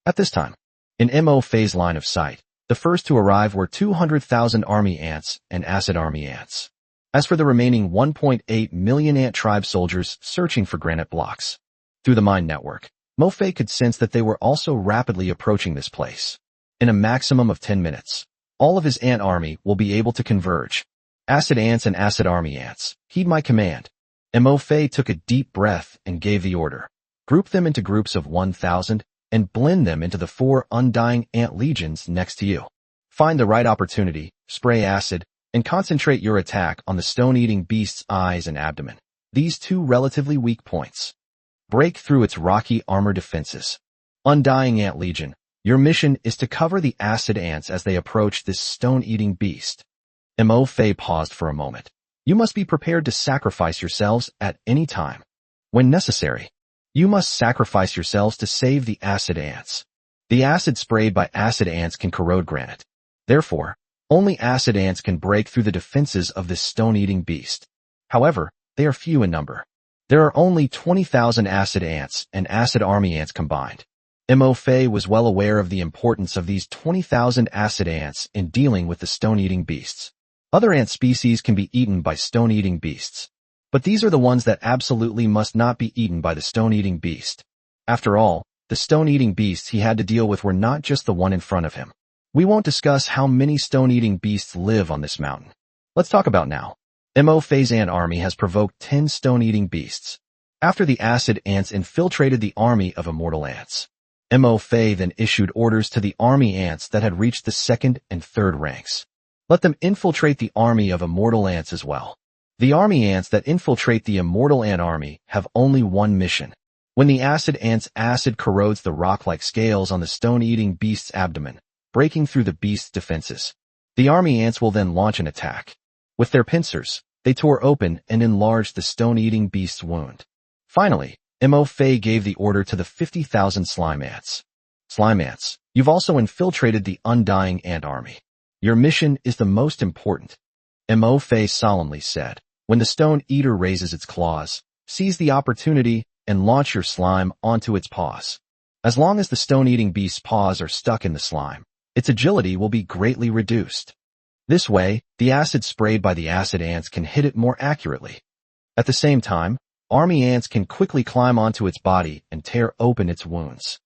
At this time, in Mo Fei's line of sight, the first to arrive were 200,000 army ants and acid army ants. As for the remaining 1.8 million ant tribe soldiers searching for granite blocks through the mind network, Mo Fei could sense that they were also rapidly approaching this place. In a maximum of 10 minutes, all of his ant army will be able to converge. Acid ants and acid army ants, heed my command. Mo Fei took a deep breath and gave the order. Group them into groups of 1,000 and blend them into the 4 undying ant legions next to you. Find the right opportunity, spray acid, and concentrate your attack on the stone-eating beast's eyes and abdomen. These two relatively weak points. Break through its rocky armor defenses. Undying Ant Legion, your mission is to cover the acid ants as they approach this stone-eating beast. Mo Fei paused for a moment. You must be prepared to sacrifice yourselves at any time. When necessary, you must sacrifice yourselves to save the acid ants. The acid sprayed by acid ants can corrode granite. Therefore, only acid ants can break through the defenses of this stone-eating beast. However, they are few in number. There are only 20,000 acid ants and acid army ants combined. Mo Fei was well aware of the importance of these 20,000 acid ants in dealing with the stone-eating beasts. Other ant species can be eaten by stone-eating beasts, but these are the ones that absolutely must not be eaten by the stone-eating beast. After all, the stone-eating beasts he had to deal with were not just the one in front of him. We won't discuss how many stone-eating beasts live on this mountain. Let's talk about now. Mo Fei's ant army has provoked 10 stone-eating beasts. After the acid ants infiltrated the army of immortal ants, Mo Fei then issued orders to the army ants that had reached the 2nd and 3rd ranks. Let them infiltrate the army of immortal ants as well. The army ants that infiltrate the immortal ant army have only one mission. When the acid ant's acid corrodes the rock-like scales on the stone-eating beast's abdomen, breaking through the beast's defenses, the army ants will then launch an attack. With their pincers, they tore open and enlarged the stone-eating beast's wound. Finally, Mo Fei gave the order to the 50,000 slime ants. Slime ants, you've also infiltrated the undying ant army. Your mission is the most important. Mo Fei solemnly said. When the stone eater raises its claws, seize the opportunity and launch your slime onto its paws. As long as the stone-eating beast's paws are stuck in the slime, its agility will be greatly reduced. This way, the acid sprayed by the acid ants can hit it more accurately. At the same time, army ants can quickly climb onto its body and tear open its wounds.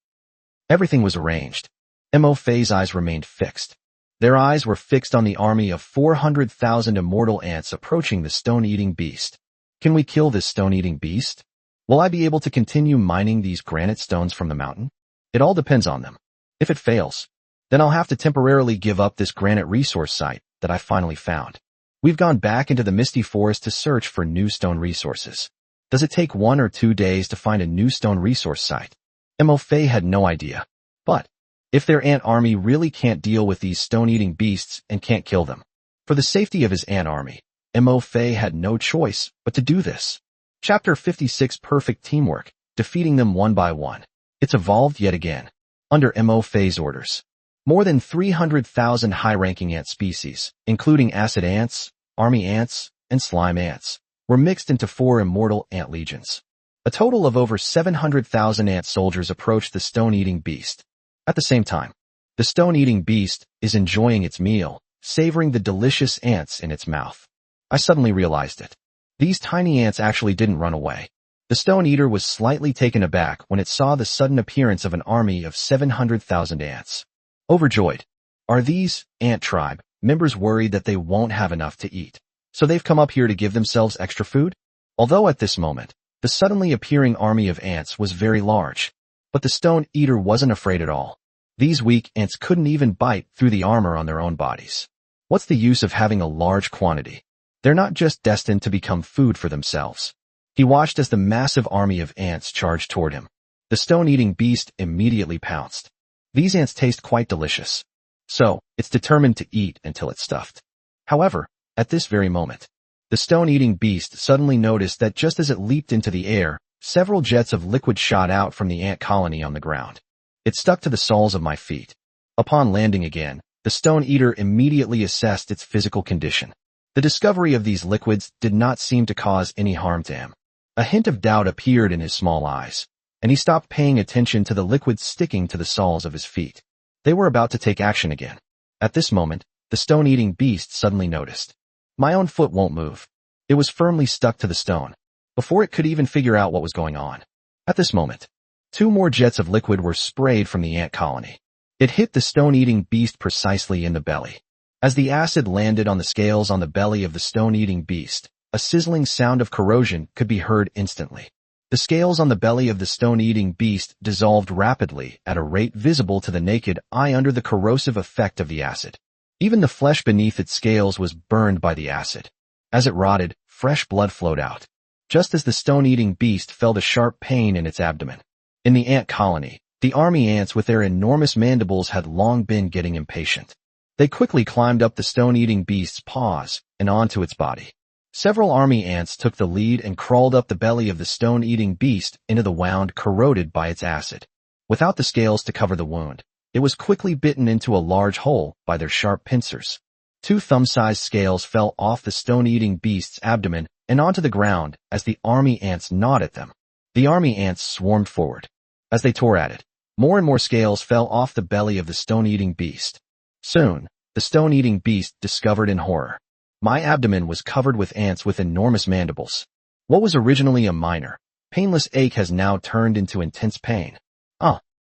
Everything was arranged. Mo Fei's eyes remained fixed. Their eyes were fixed on the army of 400,000 immortal ants approaching the stone-eating beast. Can we kill this stone-eating beast? Will I be able to continue mining these granite stones from the mountain? It all depends on them. If it fails, then I'll have to temporarily give up this granite resource site that I finally found. We've gone back into the misty forest to search for new stone resources. Does it take 1 or 2 days to find a new stone resource site? Mo Fei had no idea. But if their ant army really can't deal with these stone-eating beasts and can't kill them, for the safety of his ant army, Mo Fei had no choice but to do this. Chapter 56 Perfect Teamwork, defeating them one by one. It's evolved yet again. Under Mo Fei's orders, more than 300,000 high-ranking ant species, including acid ants, army ants, and slime ants, were mixed into 4 immortal ant legions. A total of over 700,000 ant soldiers approached the stone-eating beast. At the same time, the stone-eating beast is enjoying its meal, savoring the delicious ants in its mouth. I suddenly realized it. These tiny ants actually didn't run away. The stone eater was slightly taken aback when it saw the sudden appearance of an army of 700,000 ants. Overjoyed, are these ant tribe members worried that they won't have enough to eat, so they've come up here to give themselves extra food? Although at this moment, the suddenly appearing army of ants was very large, but the stone eater wasn't afraid at all. These weak ants couldn't even bite through the armor on their own bodies. What's the use of having a large quantity? They're not just destined to become food for themselves. He watched as the massive army of ants charged toward him. The stone-eating beast immediately pounced. These ants taste quite delicious, so it's determined to eat until it's stuffed. However, at this very moment, the stone-eating beast suddenly noticed that just as it leaped into the air, several jets of liquid shot out from the ant colony on the ground. It stuck to the soles of my feet. Upon landing again, the stone-eater immediately assessed its physical condition. The discovery of these liquids did not seem to cause any harm to him. A hint of doubt appeared in his small eyes, and he stopped paying attention to the liquids sticking to the soles of his feet. They were about to take action again. At this moment, the stone-eating beast suddenly noticed. My own foot won't move. It was firmly stuck to the stone, before it could even figure out what was going on. At this moment, 2 more jets of liquid were sprayed from the ant colony. It hit the stone-eating beast precisely in the belly. As the acid landed on the scales on the belly of the stone-eating beast, a sizzling sound of corrosion could be heard instantly. The scales on the belly of the stone-eating beast dissolved rapidly at a rate visible to the naked eye under the corrosive effect of the acid. Even the flesh beneath its scales was burned by the acid. As it rotted, fresh blood flowed out, just as the stone-eating beast felt a sharp pain in its abdomen. In the ant colony, The army ants with their enormous mandibles had long been getting impatient. They quickly climbed up the stone-eating beast's paws and onto its body. Several army ants took the lead and crawled up the belly of the stone-eating beast into the wound corroded by its acid. Without the scales to cover the wound, it was quickly bitten into a large hole by their sharp pincers. 2 thumb-sized scales fell off the stone-eating beast's abdomen and onto the ground as the army ants gnawed at them. The army ants swarmed forward. As they tore at it, more and more scales fell off the belly of the stone-eating beast. Soon, the stone-eating beast discovered in horror. My abdomen was covered with ants with enormous mandibles. What was originally a minor, painless ache has now turned into intense pain.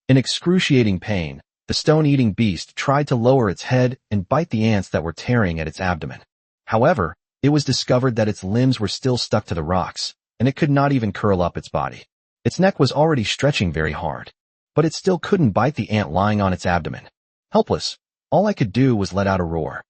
In excruciating pain, the stone-eating beast tried to lower its head and bite the ants that were tearing at its abdomen. However, it was discovered that its limbs were still stuck to the rocks, and it could not even curl up its body. Its neck was already stretching very hard, but it still couldn't bite the ant lying on its abdomen. Helpless, all I could do was let out a roar.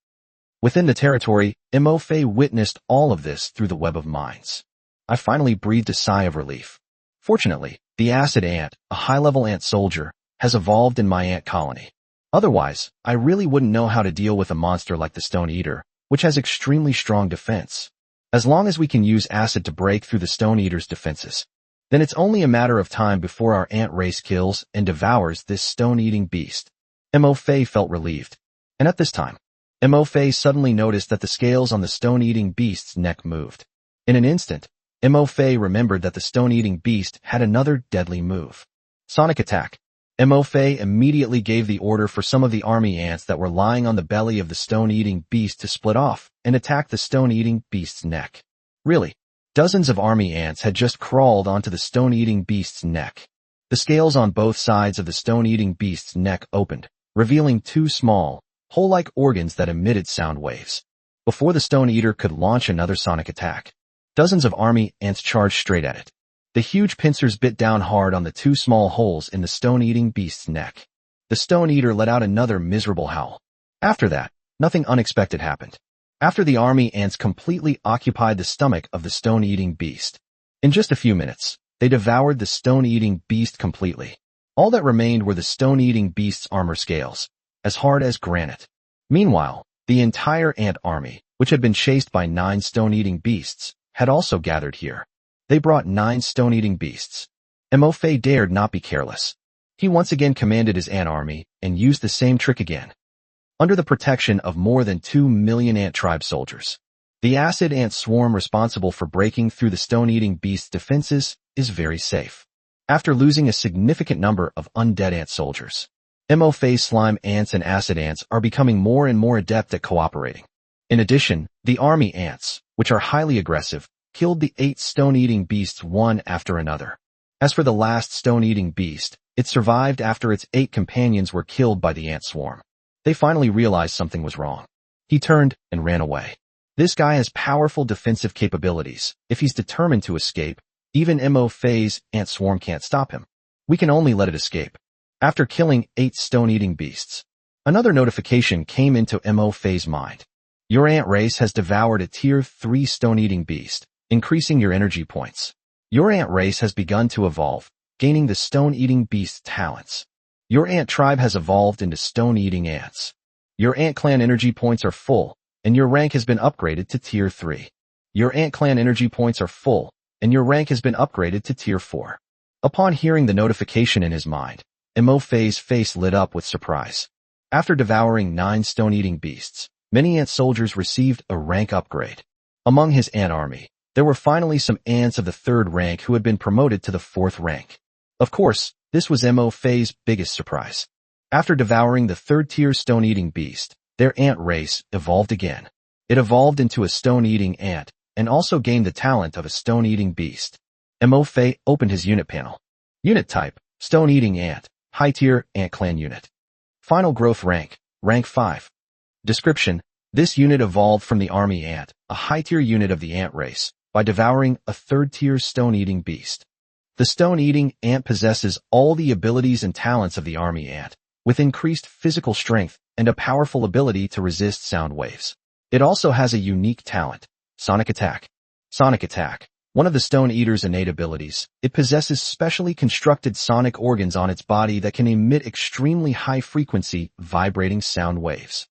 Within the territory, Imofei witnessed all of this through the web of mines. I finally breathed a sigh of relief. Fortunately, the acid ant, a high-level ant soldier, has evolved in my ant colony. Otherwise, I really wouldn't know how to deal with a monster like the Stone Eater, which has extremely strong defense. As long as we can use acid to break through the Stone Eater's defenses, then it's only a matter of time before our ant race kills and devours this stone-eating beast. Imofei felt relieved. And at this time, Imofei suddenly noticed that the scales on the stone-eating beast's neck moved. In an instant, Imofei remembered that the stone-eating beast had another deadly move. Sonic attack. Imofei immediately gave the order for some of the army ants that were lying on the belly of the stone-eating beast to split off and attack the stone-eating beast's neck. Really, dozens of army ants had just crawled onto the stone-eating beast's neck. The scales on both sides of the stone-eating beast's neck opened, revealing 2 small, hole-like organs that emitted sound waves. Before the Stone Eater could launch another sonic attack, dozens of army ants charged straight at it. The huge pincers bit down hard on the 2 small holes in the stone-eating beast's neck. The Stone Eater let out another miserable howl. After that, nothing unexpected happened. After the army ants completely occupied the stomach of the stone-eating beast, in just a few minutes, they devoured the stone-eating beast completely. All that remained were the stone-eating beast's armor scales, as hard as granite. Meanwhile, the entire ant army, which had been chased by 9 stone-eating beasts, had also gathered here. They brought 9 stone-eating beasts. Imofei dared not be careless. He once again commanded his ant army and used the same trick again. Under the protection of more than 2 million ant tribe soldiers, the acid ant swarm responsible for breaking through the stone-eating beast's defenses is very safe. After losing a significant number of undead ant soldiers, Imofei's slime ants and acid ants are becoming more and more adept at cooperating. In addition, the army ants, which are highly aggressive, killed the 8 stone-eating beasts one after another. As for the last stone-eating beast, it survived after its 8 companions were killed by the ant swarm. They finally realized something was wrong. He turned and ran away. This guy has powerful defensive capabilities. If he's determined to escape, even Imofei's ant swarm can't stop him. We can only let it escape. After killing 8 stone-eating beasts, another notification came into Imofei's mind. Your ant race has devoured a tier 3 stone-eating beast, increasing your energy points. Your ant race has begun to evolve, gaining the stone-eating beast's talents. Your ant tribe has evolved into stone-eating ants. Your ant clan energy points are full, and your rank has been upgraded to tier 3. Your ant clan energy points are full, and your rank has been upgraded to tier 4. Upon hearing the notification in his mind, Imofei's face lit up with surprise. After devouring 9 stone-eating beasts, many ant soldiers received a rank upgrade. Among his ant army, there were finally some ants of the 3rd rank who had been promoted to the 4th rank. Of course, this was Imofei's biggest surprise. After devouring the 3rd-tier stone-eating beast, their ant race evolved again. It evolved into a stone-eating ant, and also gained the talent of a stone-eating beast. Imofei opened his unit panel. Unit type, stone-eating ant, high-tier ant clan unit. Final growth rank, rank 5. Description: this unit evolved from the army ant, a high-tier unit of the ant race, by devouring a 3rd-tier stone-eating beast. The stone-eating ant possesses all the abilities and talents of the army ant, with increased physical strength and a powerful ability to resist sound waves. It also has a unique talent, sonic attack. Sonic attack. One of the Stone Eater's innate abilities, it possesses specially constructed sonic organs on its body that can emit extremely high-frequency, vibrating sound waves.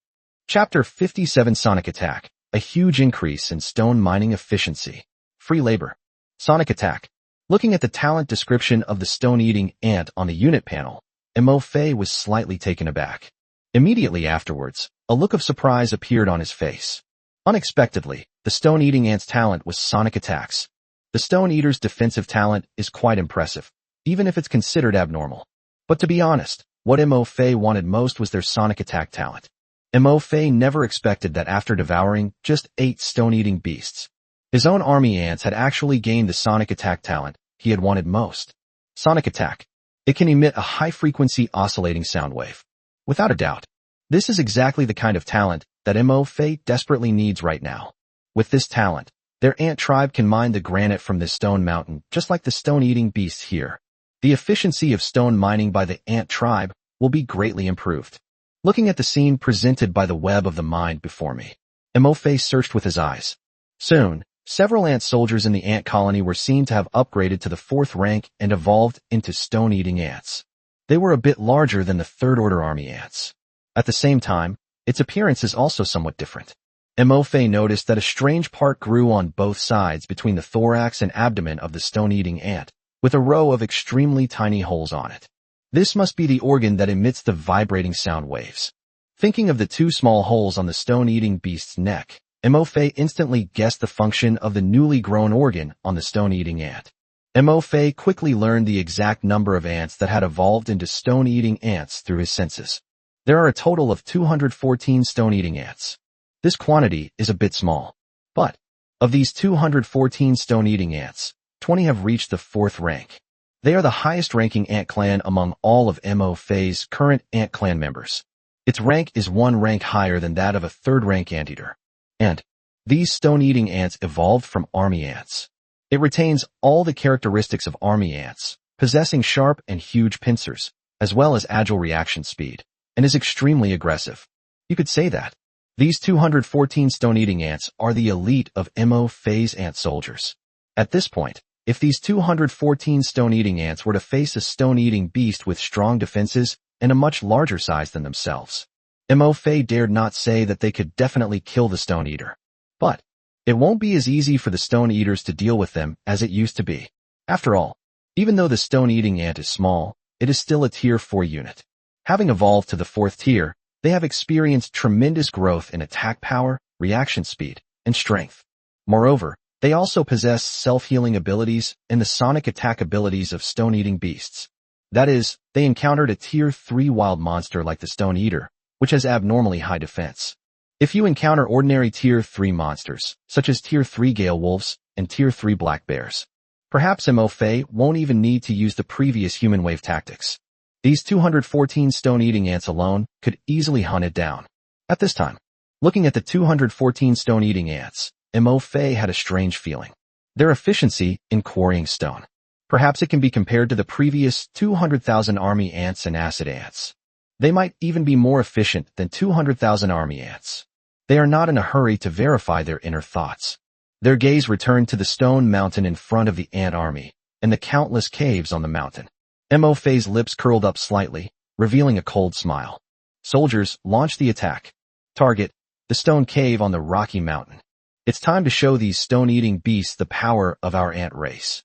Chapter 57 Sonic Attack, a huge increase in stone mining efficiency. Free labor. Sonic Attack. Looking at the talent description of the stone-eating ant on the unit panel, Mo-Fei was slightly taken aback. Immediately afterwards, a look of surprise appeared on his face. Unexpectedly, the stone-eating ant's talent was sonic attacks. The Stone Eater's defensive talent is quite impressive, even if it's considered abnormal. But to be honest, what Mo-Fei wanted most was their sonic attack talent. Mo-Fei never expected that after devouring just 8 stone-eating beasts, his own army ants had actually gained the sonic attack talent he had wanted most. Sonic attack. It can emit a high-frequency oscillating sound wave. Without a doubt, this is exactly the kind of talent that Mo-Fei desperately needs right now. With this talent, their ant tribe can mine the granite from this stone mountain, just like the stone-eating beasts here. The efficiency of stone mining by the ant tribe will be greatly improved. Looking at the scene presented by the web of the mind before me, Mo-Fei searched with his eyes. Soon, several ant soldiers in the ant colony were seen to have upgraded to the 4th rank and evolved into stone-eating ants. They were a bit larger than the 3rd order army ants. At the same time, its appearance is also somewhat different. Mo-Fei noticed that a strange part grew on both sides between the thorax and abdomen of the stone-eating ant, with a row of extremely tiny holes on it. This must be the organ that emits the vibrating sound waves. Thinking of the 2 small holes on the stone-eating beast's neck, Mo-Fei instantly guessed the function of the newly grown organ on the stone-eating ant. Mo-Fei quickly learned the exact number of ants that had evolved into stone-eating ants through his senses. There are a total of 214 stone-eating ants. This quantity is a bit small, but of these 214 stone-eating ants, 20 have reached the 4th rank. They are the highest-ranking ant clan among all of Mo-Fei's current ant clan members. Its rank is 1 rank higher than that of a 3rd-rank anteater. And these stone-eating ants evolved from army ants. It retains all the characteristics of army ants, possessing sharp and huge pincers, as well as agile reaction speed, and is extremely aggressive. You could say that these 214 stone-eating ants are the elite of Mo-Fei's ant soldiers. At this point, if these 214 stone-eating ants were to face a stone-eating beast with strong defenses and a much larger size than themselves, Mo-Fei dared not say that they could definitely kill the Stone Eater. But it won't be as easy for the Stone Eaters to deal with them as it used to be. After all, even though the stone-eating ant is small, it is still a Tier 4 unit. Having evolved to the 4th tier, they have experienced tremendous growth in attack power, reaction speed, and strength. Moreover, they also possess self-healing abilities and the sonic attack abilities of stone-eating beasts. That is, they encountered a Tier 3 wild monster like the Stone Eater, which has abnormally high defense. If you encounter ordinary Tier 3 monsters, such as Tier 3 Gale Wolves and Tier 3 Black Bears, perhaps Mo-Fei won't even need to use the previous human wave tactics. These 214 stone-eating ants alone could easily hunt it down. At this time, looking at the 214 stone-eating ants, Mo-Fei had a strange feeling. Their efficiency in quarrying stone. Perhaps it can be compared to the previous 200,000 army ants and acid ants. They might even be more efficient than 200,000 army ants. They are not in a hurry to verify their inner thoughts. Their gaze returned to the stone mountain in front of the ant army and the countless caves on the mountain. Mo-Fei's lips curled up slightly, revealing a cold smile. Soldiers, launch the attack. Target, the stone cave on the rocky mountain. It's time to show these stone-eating beasts the power of our ant race.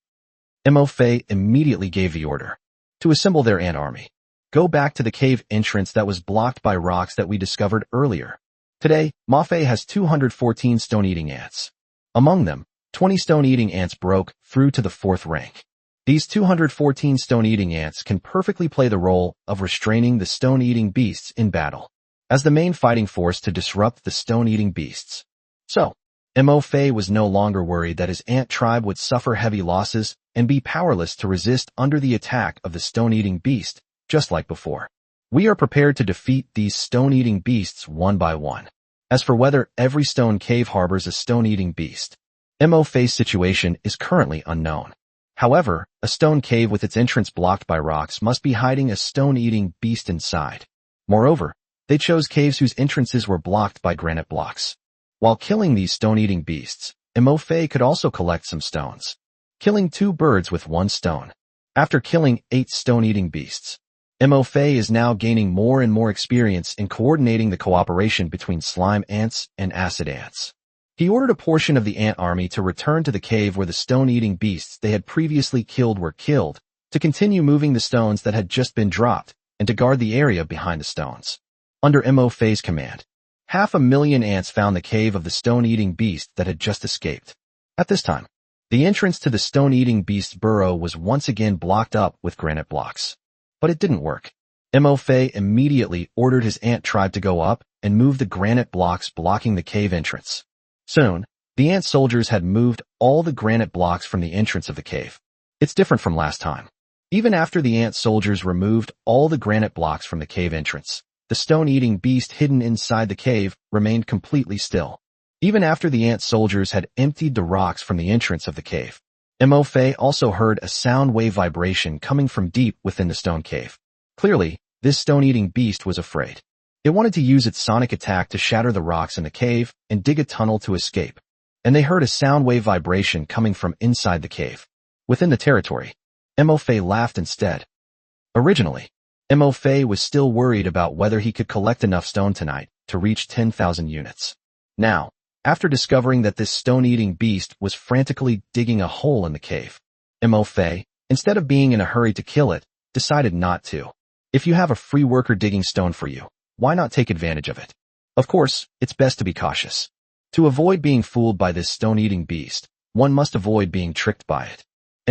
Mo-Fei immediately gave the order to assemble their ant army. Go back to the cave entrance that was blocked by rocks that we discovered earlier. Today, Mo-Fei has 214 stone-eating ants. Among them, 20 stone-eating ants broke through to the 4th rank. These 214 stone-eating ants can perfectly play the role of restraining the stone-eating beasts in battle, as the main fighting force to disrupt the stone-eating beasts. So, Mo-Fei was no longer worried that his ant tribe would suffer heavy losses and be powerless to resist under the attack of the stone-eating beast, just like before. We are prepared to defeat these stone-eating beasts one by one. As for whether every stone cave harbors a stone-eating beast, Mo-Fei's situation is currently unknown. However, a stone cave with its entrance blocked by rocks must be hiding a stone-eating beast inside. Moreover, they chose caves whose entrances were blocked by granite blocks. While killing these stone-eating beasts, Mo-Fei could also collect some stones. killing 2 birds with 1 stone. After killing 8 stone-eating beasts, Mo-Fei is now gaining more and more experience in coordinating the cooperation between slime ants and acid ants. He ordered a portion of the ant army to return to the cave where the stone-eating beasts they had previously killed were killed, to continue moving the stones that had just been dropped, and to guard the area behind the stones. Under Mo-Fei's command, 500,000 ants found the cave of the stone-eating beast that had just escaped. At this time, the entrance to the stone-eating beast's burrow was once again blocked up with granite blocks. But it didn't work. Mo-Fei immediately ordered his ant tribe to go up and move the granite blocks blocking the cave entrance. Soon, the ant soldiers had moved all the granite blocks from the entrance of the cave. It's different from last time. Even after the ant soldiers removed all the granite blocks from the cave entrance, the stone-eating beast hidden inside the cave remained completely still. Even after the ant soldiers had emptied the rocks from the entrance of the cave, Mo-Fei also heard a sound wave vibration coming from deep within the stone cave. Clearly, this stone-eating beast was afraid. It wanted to use its sonic attack to shatter the rocks in the cave and dig a tunnel to escape. And they heard a sound wave vibration coming from inside the cave. Within the territory, Mo-Fei laughed instead. Originally, Mo-Fei was still worried about whether he could collect enough stone tonight to reach 10,000 units. Now, after discovering that this stone-eating beast was frantically digging a hole in the cave, Mo-Fei, instead of being in a hurry to kill it, decided not to. If you have a free worker digging stone for you, why not take advantage of it? Of course, it's best to be cautious. To avoid being fooled by this stone-eating beast, one must avoid being tricked by it.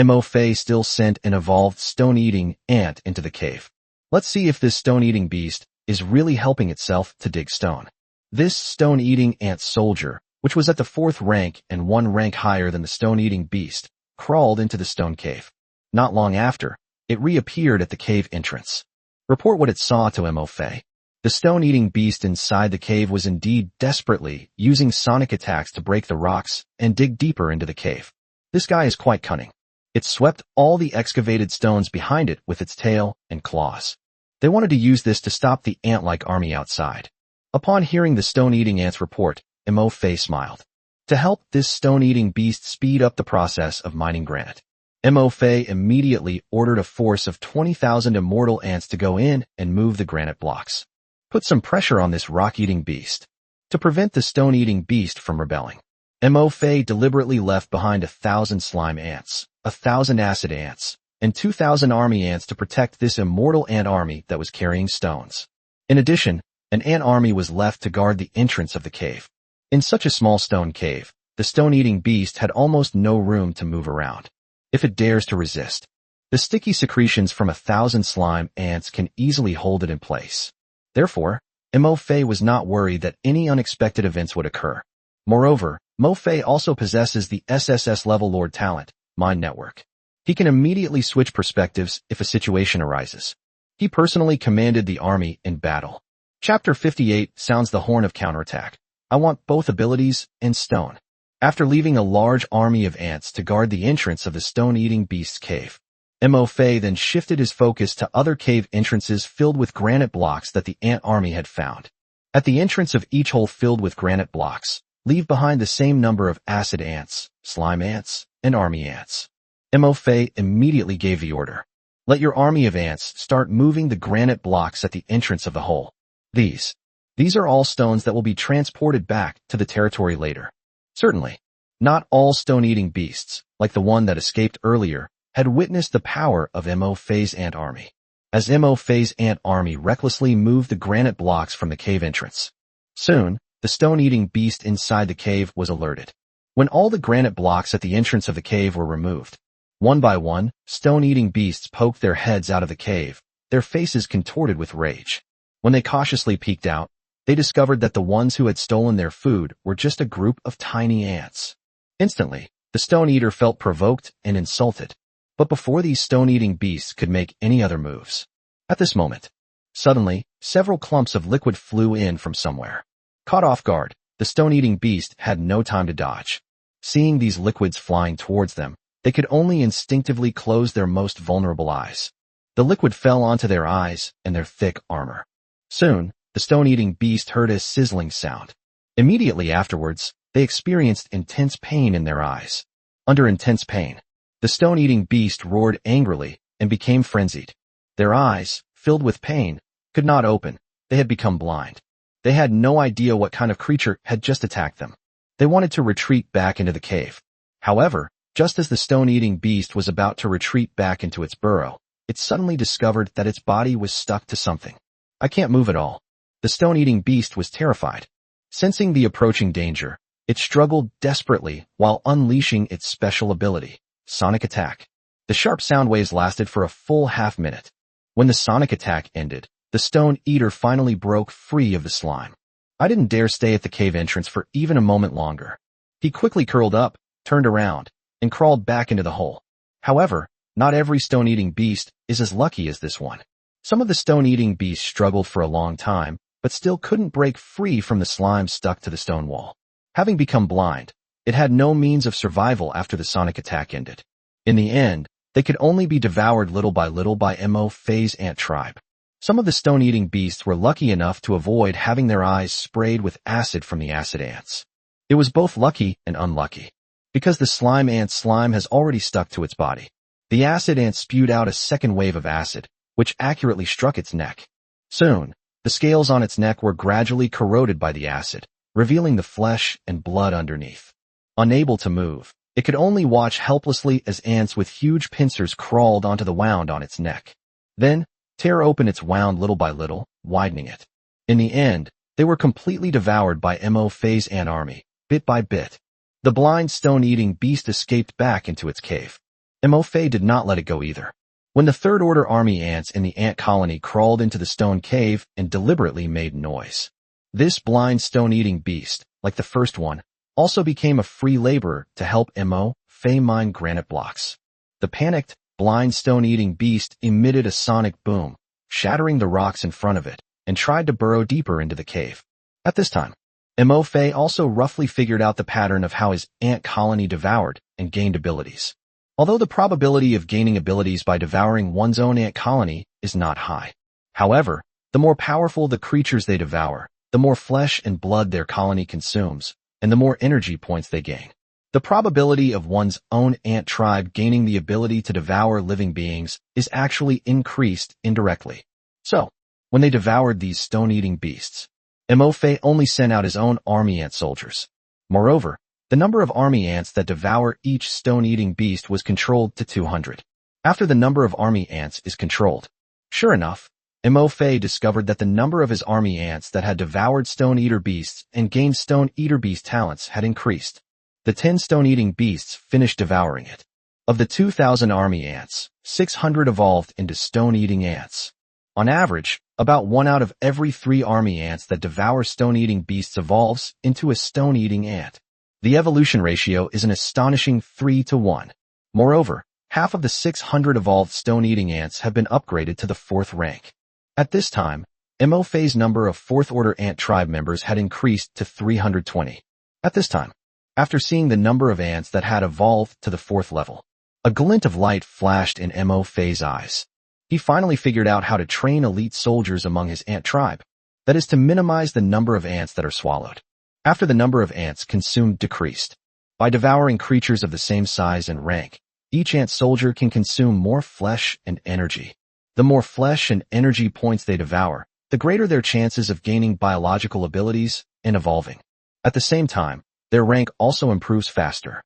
Mo-Fei still sent an evolved stone-eating ant into the cave. Let's see if this stone-eating beast is really helping itself to dig stone. This stone-eating ant soldier, which was at the 4th rank and 1 rank higher than the stone-eating beast, crawled into the stone cave. Not long after, it reappeared at the cave entrance. Report what it saw to Mo-Fei. The stone-eating beast inside the cave was indeed desperately using sonic attacks to break the rocks and dig deeper into the cave. This guy is quite cunning. It swept all the excavated stones behind it with its tail and claws. They wanted to use this to stop the ant-like army outside. Upon hearing the stone-eating ant's report, Mo-Fei smiled. To help this stone-eating beast speed up the process of mining granite, Mo-Fei immediately ordered a force of 20,000 immortal ants to go in and move the granite blocks. Put some pressure on this rock-eating beast. To prevent the stone-eating beast from rebelling, Mo-Fei deliberately left behind 1,000 slime ants, 1,000 acid ants, and 2,000 army ants to protect this immortal ant army that was carrying stones. In addition, an ant army was left to guard the entrance of the cave. In such a small stone cave, the stone-eating beast had almost no room to move around. If it dares to resist, the sticky secretions from 1,000 slime ants can easily hold it in place. Therefore, Mo-Fei was not worried that any unexpected events would occur. Moreover, Mo-Fei also possesses the SSS level Lord talent, Mind Network. He can immediately switch perspectives if a situation arises. He personally commanded the army in battle. Chapter 58 sounds the horn of counterattack. I want both abilities and stone. After leaving a large army of ants to guard the entrance of the stone-eating beast's cave, Mo-Fei then shifted his focus to other cave entrances filled with granite blocks that the ant army had found. At the entrance of each hole filled with granite blocks, leave behind the same number of acid ants, slime ants, and army ants. Mo-Fei immediately gave the order. Let your army of ants start moving the granite blocks at the entrance of the hole. These are all stones that will be transported back to the territory later. Certainly, not all stone-eating beasts, like the one that escaped earlier, had witnessed the power of Mo-Fei's ant army. As Mo-Fei's ant army recklessly moved the granite blocks from the cave entrance. Soon, the stone-eating beast inside the cave was alerted. When all the granite blocks at the entrance of the cave were removed, one by one, stone-eating beasts poked their heads out of the cave, their faces contorted with rage. When they cautiously peeked out, they discovered that the ones who had stolen their food were just a group of tiny ants. Instantly, the stone-eater felt provoked and insulted. But before these stone-eating beasts could make any other moves. At this moment, suddenly, several clumps of liquid flew in from somewhere. Caught off guard, the stone-eating beast had no time to dodge. Seeing these liquids flying towards them, they could only instinctively close their most vulnerable eyes. The liquid fell onto their eyes and their thick armor. Soon, the stone-eating beast heard a sizzling sound. Immediately afterwards, they experienced intense pain in their eyes. Under intense pain, The stone-eating beast roared angrily and became frenzied. Their eyes, filled with pain, could not open. They had become blind. They had no idea what kind of creature had just attacked them. They wanted to retreat back into the cave. However, just as the stone-eating beast was about to retreat back into its burrow, it suddenly discovered that its body was stuck to something. I can't move at all. The stone-eating beast was terrified. Sensing the approaching danger, it struggled desperately while unleashing its special ability, Sonic Attack. The sharp sound waves lasted for a full half-minute. When the Sonic Attack ended, the Stone Eater finally broke free of the slime. I didn't dare stay at the cave entrance for even a moment longer. He quickly curled up, turned around, and crawled back into the hole. However, not every stone-eating beast is as lucky as this one. Some of the stone-eating beasts struggled for a long time, but still couldn't break free from the slime stuck to the stone wall. Having become blind, it had no means of survival after the Sonic Attack ended. In the end, they could only be devoured little by Mo-Fei's ant tribe. Some of the stone-eating beasts were lucky enough to avoid having their eyes sprayed with acid from the acid ants. It was both lucky and unlucky. Because the slime ant's slime has already stuck to its body, the acid ant spewed out a second wave of acid, which accurately struck its neck. Soon, the scales on its neck were gradually corroded by the acid, revealing the flesh and blood underneath. Unable to move, it could only watch helplessly as ants with huge pincers crawled onto the wound on its neck. Then, tear open its wound little by little, widening it. In the end, they were completely devoured by Mo-Fei's ant army, bit by bit. The blind stone-eating beast escaped back into its cave. Mo-Fei did not let it go either. When the third-order army ants in the ant colony crawled into the stone cave and deliberately made noise. This blind stone-eating beast, like the first one, also became a free laborer to help Mo-Fei mine granite blocks. The panicked, blind stone-eating beast emitted a sonic boom, shattering the rocks in front of it, and tried to burrow deeper into the cave. At this time, Mo-Fei also roughly figured out the pattern of how his ant colony devoured and gained abilities. Although the probability of gaining abilities by devouring one's own ant colony is not high. However, the more powerful the creatures they devour, the more flesh and blood their colony consumes, and the more energy points they gain. The probability of one's own ant tribe gaining the ability to devour living beings is actually increased indirectly. So, when they devoured these stone-eating beasts, Mo-Fei only sent out his own army ant soldiers. Moreover, the number of army ants that devour each stone-eating beast was controlled to 200. After the number of army ants is controlled, sure enough, Mo-Fei discovered that the number of his army ants that had devoured stone-eater beasts and gained stone-eater beast talents had increased. The 10 stone-eating beasts finished devouring it. Of the 2,000 army ants, 600 evolved into stone-eating ants. On average, about 1 out of every 3 army ants that devour stone-eating beasts evolves into a stone-eating ant. The evolution ratio is an astonishing 3-to-1. Moreover, half of the 600 evolved stone-eating ants have been upgraded to the 4th rank. At this time, Mo-Fei's number of 4th-order ant tribe members had increased to 320. At this time, after seeing the number of ants that had evolved to the 4th level, a glint of light flashed in Mo-Fei's eyes. He finally figured out how to train elite soldiers among his ant tribe. That is to minimize the number of ants that are swallowed. After the number of ants consumed decreased. By devouring creatures of the same size and rank, each ant soldier can consume more flesh and energy. The more flesh and energy points they devour, the greater their chances of gaining biological abilities and evolving. At the same time, their rank also improves faster.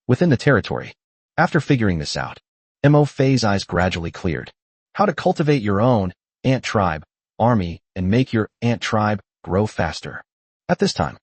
Within the territory, after figuring this out, Mo-Fei's eyes gradually cleared. How to cultivate your own ant tribe, army, and make your ant tribe grow faster. At this time,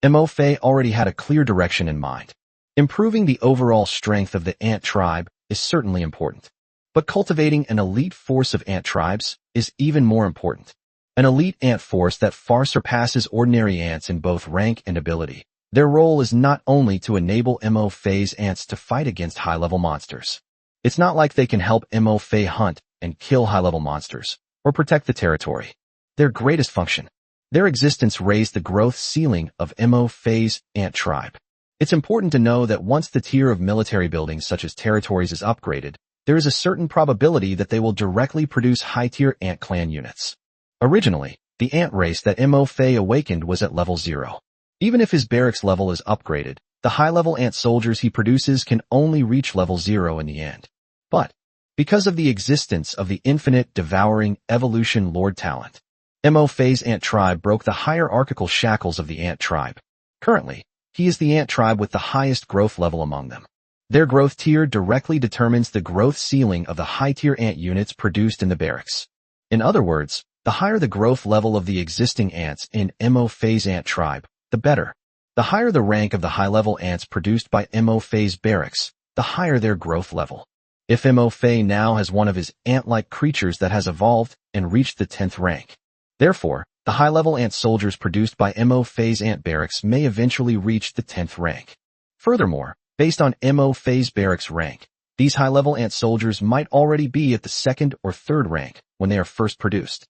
Mo-Fei already had a clear direction in mind. Improving the overall strength of the ant tribe is certainly important. But cultivating an elite force of ant tribes is even more important. An elite ant force that far surpasses ordinary ants in both rank and ability. Their role is not only to enable Mo-Fei's ants to fight against high-level monsters. It's not like they can help Mo-Fei hunt and kill high-level monsters, or protect the territory. Their greatest function. Their existence raised the growth ceiling of Mo-Fei's ant tribe. It's important to know that once the tier of military buildings such as territories is upgraded, there is a certain probability that they will directly produce high-tier ant clan units. Originally, the ant race that Mo-Fei awakened was at level 0. Even if his barracks level is upgraded, the high-level ant soldiers he produces can only reach level 0 in the end. But, because of the existence of the infinite devouring evolution lord talent, Mo Fei's ant tribe broke the hierarchical shackles of the ant tribe. Currently, he is the ant tribe with the highest growth level among them. Their growth tier directly determines the growth ceiling of the high-tier ant units produced in the barracks. In other words, the higher the growth level of the existing ants in Mo Fei's ant tribe, the better. The higher the rank of the high-level ants produced by Mo Fei's barracks, the higher their growth level. If Mo Fei now has one of his ant-like creatures that has evolved and reached the 10th rank. Therefore, the high-level ant soldiers produced by Mo Fei's ant barracks may eventually reach the 10th rank. Furthermore, based on Mo Fei's barracks rank, these high-level ant soldiers might already be at the 2nd or 3rd rank when they are first produced.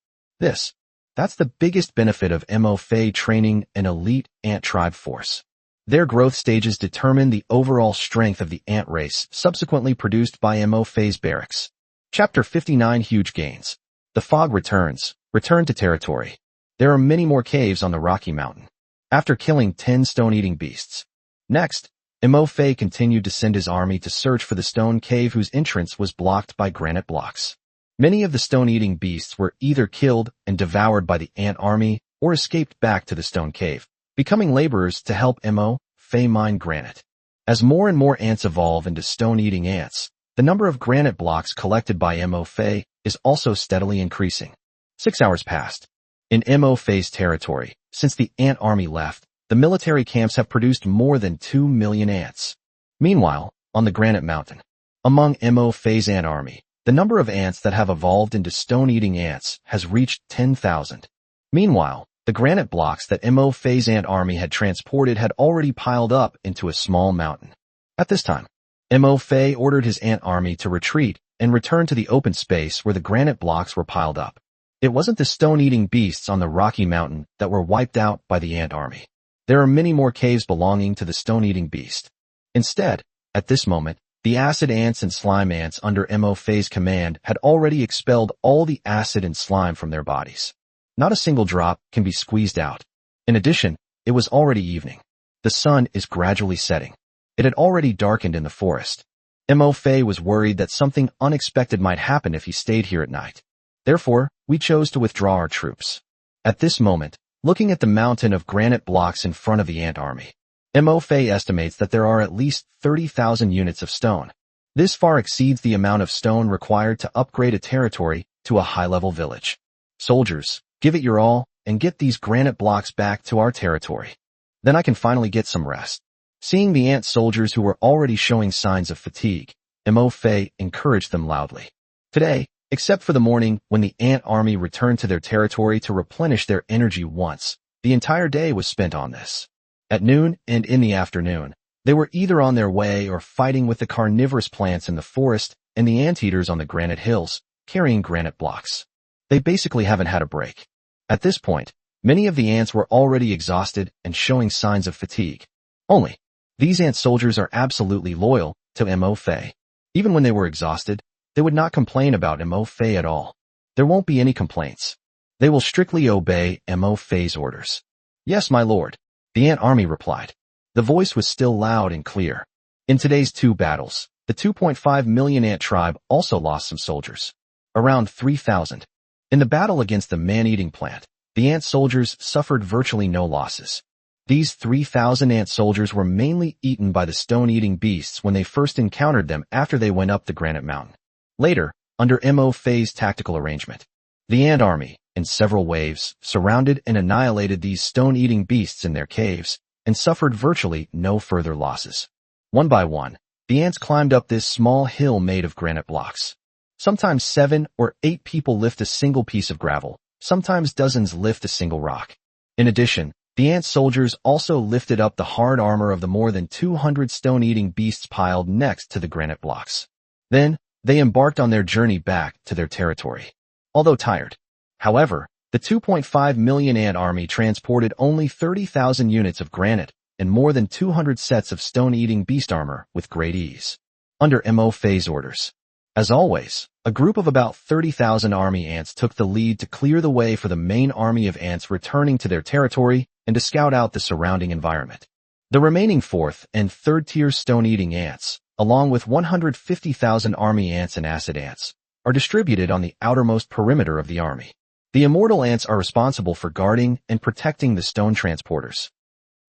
That's the biggest benefit of Mo Fei training an elite ant tribe force. Their growth stages determine the overall strength of the ant race subsequently produced by Mo Fei's barracks. Chapter 59 Huge Gains. The fog returns. Return to territory. There are many more caves on the Rocky Mountain. After killing 10 stone-eating beasts. Next, Mo Fei continued to send his army to search for the stone cave whose entrance was blocked by granite blocks. Many of the stone-eating beasts were either killed and devoured by the ant army or escaped back to the stone cave, becoming laborers to help Mo Fei mine granite. As more and more ants evolve into stone-eating ants, the number of granite blocks collected by Mo Fei is also steadily increasing. 6 hours passed. In Mo Fei's territory, since the ant army left, the military camps have produced more than 2 million ants. Meanwhile, on the Granite Mountain, among Mo Fei's ant army, the number of ants that have evolved into stone-eating ants has reached 10,000. Meanwhile, the granite blocks that Mo Fei's ant army had transported had already piled up into a small mountain. At this time, Mo Fei ordered his ant army to retreat and return to the open space where the granite blocks were piled up. It wasn't the stone-eating beasts on the Rocky Mountain that were wiped out by the ant army. There are many more caves belonging to the stone-eating beast. Instead, at this moment, the acid ants and slime ants under Mo Fei's command had already expelled all the acid and slime from their bodies. Not a single drop can be squeezed out. In addition, it was already evening. The sun is gradually setting. It had already darkened in the forest. Mo Fei was worried that something unexpected might happen if he stayed here at night. Therefore, we chose to withdraw our troops. At this moment, looking at the mountain of granite blocks in front of the ant army, Mo Fei estimates that there are at least 30,000 units of stone. This far exceeds the amount of stone required to upgrade a territory to a high-level village. Soldiers, give it your all and get these granite blocks back to our territory. Then I can finally get some rest. Seeing the ant soldiers who were already showing signs of fatigue, Mo Fei encouraged them loudly. Today, except for the morning when the ant army returned to their territory to replenish their energy once, the entire day was spent on this. At noon and in the afternoon, they were either on their way or fighting with the carnivorous plants in the forest and the anteaters on the granite hills, carrying granite blocks. They basically haven't had a break. At this point, many of the ants were already exhausted and showing signs of fatigue. Only, these ant soldiers are absolutely loyal to Mo Fei. Even when they were exhausted, they would not complain about Mo Fei at all. There won't be any complaints. They will strictly obey Mo Fei's orders. Yes, my lord, the ant army replied. The voice was still loud and clear. In today's 2 battles, the 2.5 million ant tribe also lost some soldiers. Around 3,000. In the battle against the man-eating plant, the ant soldiers suffered virtually no losses. These 3,000 ant soldiers were mainly eaten by the stone-eating beasts when they first encountered them after they went up the Granite Mountain. Later, under Mo Fei's tactical arrangement, the ant army, in several waves, surrounded and annihilated these stone-eating beasts in their caves, and suffered virtually no further losses. One by one, the ants climbed up this small hill made of granite blocks. Sometimes 7 or 8 people lift a single piece of gravel, sometimes dozens lift a single rock. In addition, the ant soldiers also lifted up the hard armor of the more than 200 stone-eating beasts piled next to the granite blocks. Then, they embarked on their journey back to their territory. Although tired, however, the 2.5 million ant army transported only 30,000 units of granite and more than 200 sets of stone-eating beast armor with great ease. Under Mo Fei's orders. As always, a group of about 30,000 army ants took the lead to clear the way for the main army of ants returning to their territory and to scout out the surrounding environment. The remaining 4th and 3rd tier stone-eating ants, along with 150,000 army ants and acid ants, are distributed on the outermost perimeter of the army. The immortal ants are responsible for guarding and protecting the stone transporters.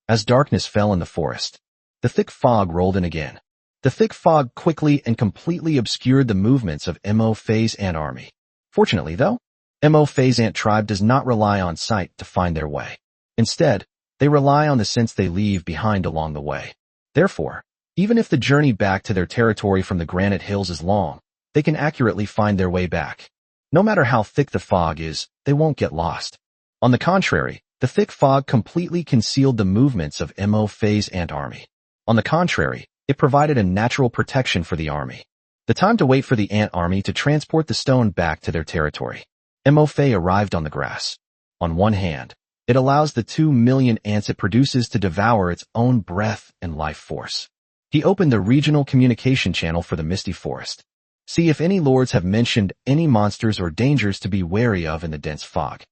As darkness fell in the forest, the thick fog rolled in again. The thick fog quickly and completely obscured the movements of Mo Fei's ant army. Fortunately, though, Mo Fei's ant tribe does not rely on sight to find their way. Instead, they rely on the scents they leave behind along the way. Therefore, even if the journey back to their territory from the granite hills is long, they can accurately find their way back. No matter how thick the fog is, they won't get lost. On the contrary, the thick fog completely concealed the movements of Mo Fei's ant army. On the contrary, it provided a natural protection for the army. The time to wait for the ant army to transport the stone back to their territory. Mo Fei arrived on the grass. On one hand, it allows the 2 million ants it produces to devour its own breath and life force. He opened the regional communication channel for the misty forest. See if any lords have mentioned any monsters or dangers to be wary of in the dense fog.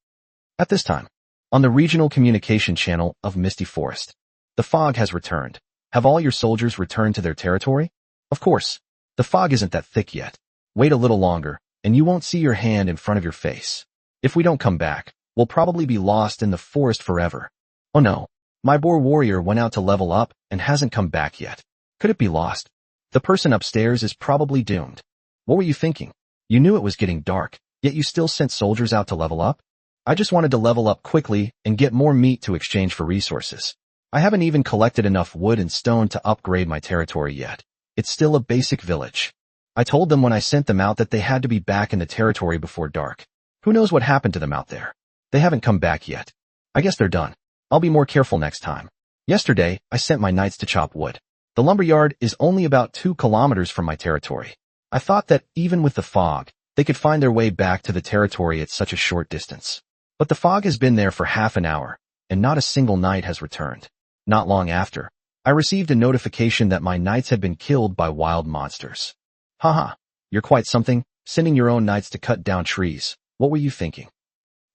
At this time, on the regional communication channel of Misty Forest, the fog has returned. Have all your soldiers returned to their territory? Of course, the fog isn't that thick yet. Wait a little longer, and you won't see your hand in front of your face. If we don't come back, we'll probably be lost in the forest forever. Oh no, my boar warrior went out to level up and hasn't come back yet. Could it be lost? The person upstairs is probably doomed. What were you thinking? You knew it was getting dark, yet you still sent soldiers out to level up? I just wanted to level up quickly and get more meat to exchange for resources. I haven't even collected enough wood and stone to upgrade my territory yet. It's still a basic village. I told them when I sent them out that they had to be back in the territory before dark. Who knows what happened to them out there? They haven't come back yet. I guess they're done. I'll be more careful next time. Yesterday, I sent my knights to chop wood. The lumberyard is only about 2 kilometers from my territory. I thought that even with the fog, they could find their way back to the territory at such a short distance. But the fog has been there for half an hour, and not a single knight has returned. Not long after, I received a notification that my knights had been killed by wild monsters. Haha, you're quite something, sending your own knights to cut down trees. What were you thinking?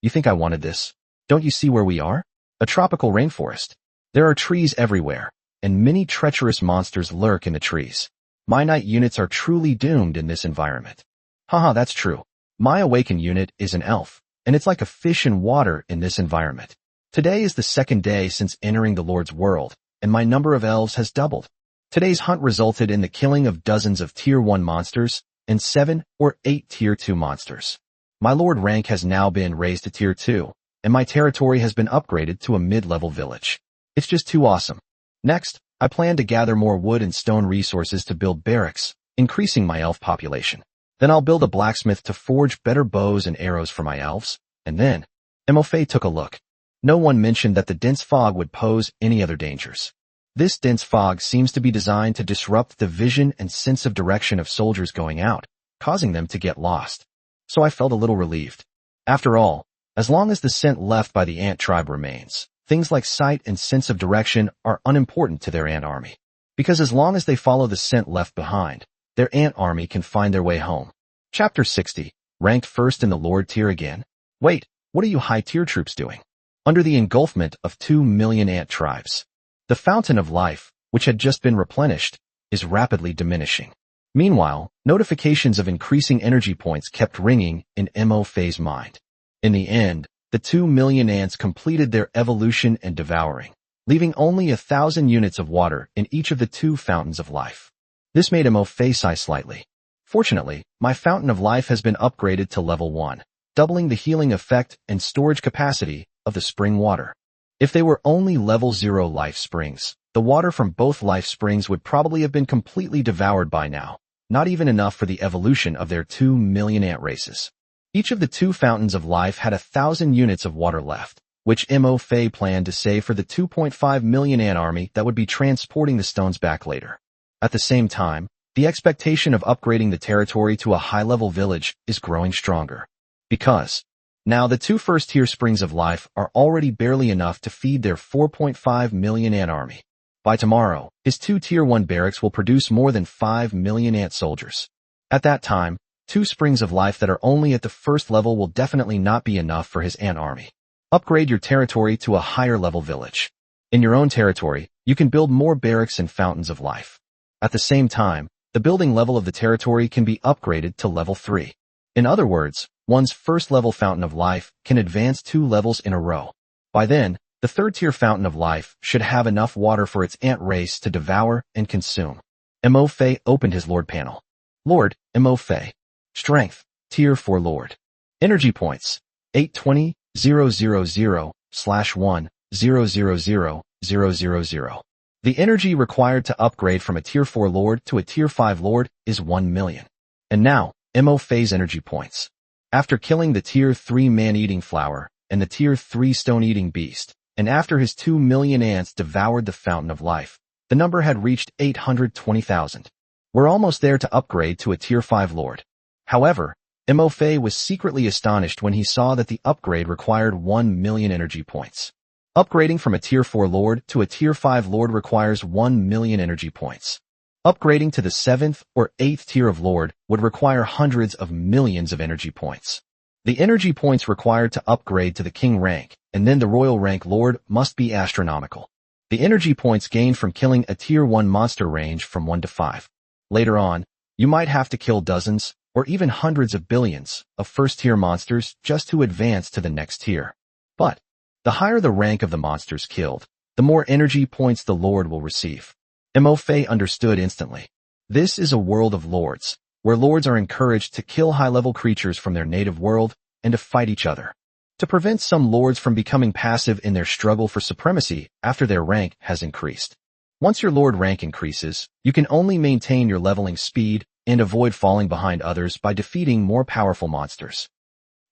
You think I wanted this? Don't you see where we are? A tropical rainforest. There are trees everywhere, and many treacherous monsters lurk in the trees. My knight units are truly doomed in this environment. Haha, that's true. My awakened unit is an elf, and it's like a fish in water in this environment. Today is the 2nd day since entering the Lord's world, and my number of elves has doubled. Today's hunt resulted in the killing of dozens of Tier 1 monsters and 7 or 8 Tier 2 monsters. My Lord rank has now been raised to Tier 2, and my territory has been upgraded to a mid-level village. It's just too awesome. Next, I plan to gather more wood and stone resources to build barracks, increasing my elf population. Then I'll build a blacksmith to forge better bows and arrows for my elves, and then, Mo Fei took a look. No one mentioned that the dense fog would pose any other dangers. This dense fog seems to be designed to disrupt the vision and sense of direction of soldiers going out, causing them to get lost. So I felt a little relieved. After all, as long as the scent left by the ant tribe remains, things like sight and sense of direction are unimportant to their ant army. Because as long as they follow the scent left behind, their ant army can find their way home. Chapter 60, ranked first in the Lord tier again. Wait, what are you high tier troops doing? Under the engulfment of 2 million ant tribes, the fountain of life, which had just been replenished, is rapidly diminishing. Meanwhile, notifications of increasing energy points kept ringing in Mo Fei's mind. In the end, the 2 million ants completed their evolution and devouring, leaving only 1,000 units of water in each of the 2 fountains of life. This made Mo Fei sigh slightly. Fortunately, my fountain of life has been upgraded to level 1, doubling the healing effect and storage capacity of the spring water. If they were only level 0 life springs, the water from both life springs would probably have been completely devoured by now, not even enough for the evolution of their 2 million ant races. Each of the 2 fountains of life had 1,000 units of water left, which Mo Fei planned to save for the 2.5 million ant army that would be transporting the stones back later. At the same time, the expectation of upgrading the territory to a high-level village is growing stronger. Because now the 2 first-tier springs of life are already barely enough to feed their 4.5 million ant army. By tomorrow, his 2 Tier 1 barracks will produce more than 5 million ant soldiers. At that time, 2 springs of life that are only at the first level will definitely not be enough for his ant army. Upgrade your territory to a higher-level village. In your own territory, You can build more barracks and fountains of life. At the same time, the building level of the territory can be upgraded to level 3. In other words, one's first level fountain of life can advance 2 levels in a row. By then, the third tier fountain of life should have enough water for its ant race to devour and consume. Mo Fei opened his Lord panel. Lord, Mo Fei. Strength, Tier 4 Lord. Energy points, 820,000/1,000,000. The energy required to upgrade from a Tier 4 Lord to a Tier 5 Lord is 1 million. And now, Mo Fei's energy points. After killing the Tier 3 man-eating flower and the Tier 3 stone-eating beast, and after his 2 million ants devoured the fountain of life, the number had reached 820,000. We're almost there to upgrade to a Tier 5 Lord. However, Mo Fei was secretly astonished when he saw that the upgrade required 1 million energy points. Upgrading from a Tier 4 Lord to a Tier 5 Lord requires 1 million energy points. Upgrading to the 7th or 8th tier of Lord would require hundreds of millions of energy points. The energy points required to upgrade to the King rank and then the Royal rank Lord must be astronomical. The energy points gained from killing a Tier 1 monster range from 1 to 5. Later on, you might have to kill dozens or even hundreds of billions of first-tier monsters just to advance to the next tier. But the higher the rank of the monsters killed, the more energy points the Lord will receive. Mo Fei understood instantly. This is a world of lords, where lords are encouraged to kill high-level creatures from their native world and to fight each other. To prevent some lords from becoming passive in their struggle for supremacy after their rank has increased. Once your Lord rank increases, you can only maintain your leveling speed and avoid falling behind others by defeating more powerful monsters.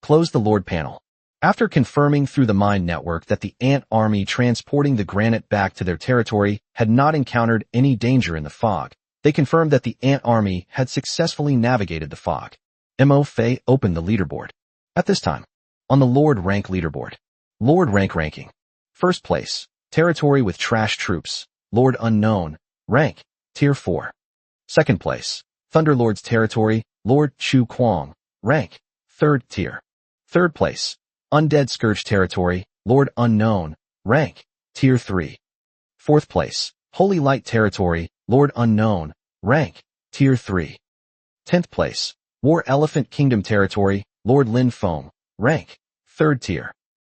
Close the Lord panel. After confirming through the mind network that the ant army transporting the granite back to their territory had not encountered any danger in the fog, they confirmed that the ant army had successfully navigated the fog. Mo Fei opened the leaderboard. At this time, on the Lord rank leaderboard, Lord rank ranking. First place, territory with trash troops, Lord Unknown, rank, Tier 4. Second place, Thunderlord's territory, Lord Chu Kuang, rank, 3rd tier. Third place, Undead Scourge territory, Lord Unknown, rank, Tier 3. Fourth place, Holy Light territory, Lord Unknown, rank, Tier 3. 10th place, War Elephant Kingdom territory, Lord Lin Feng, rank, 3rd tier.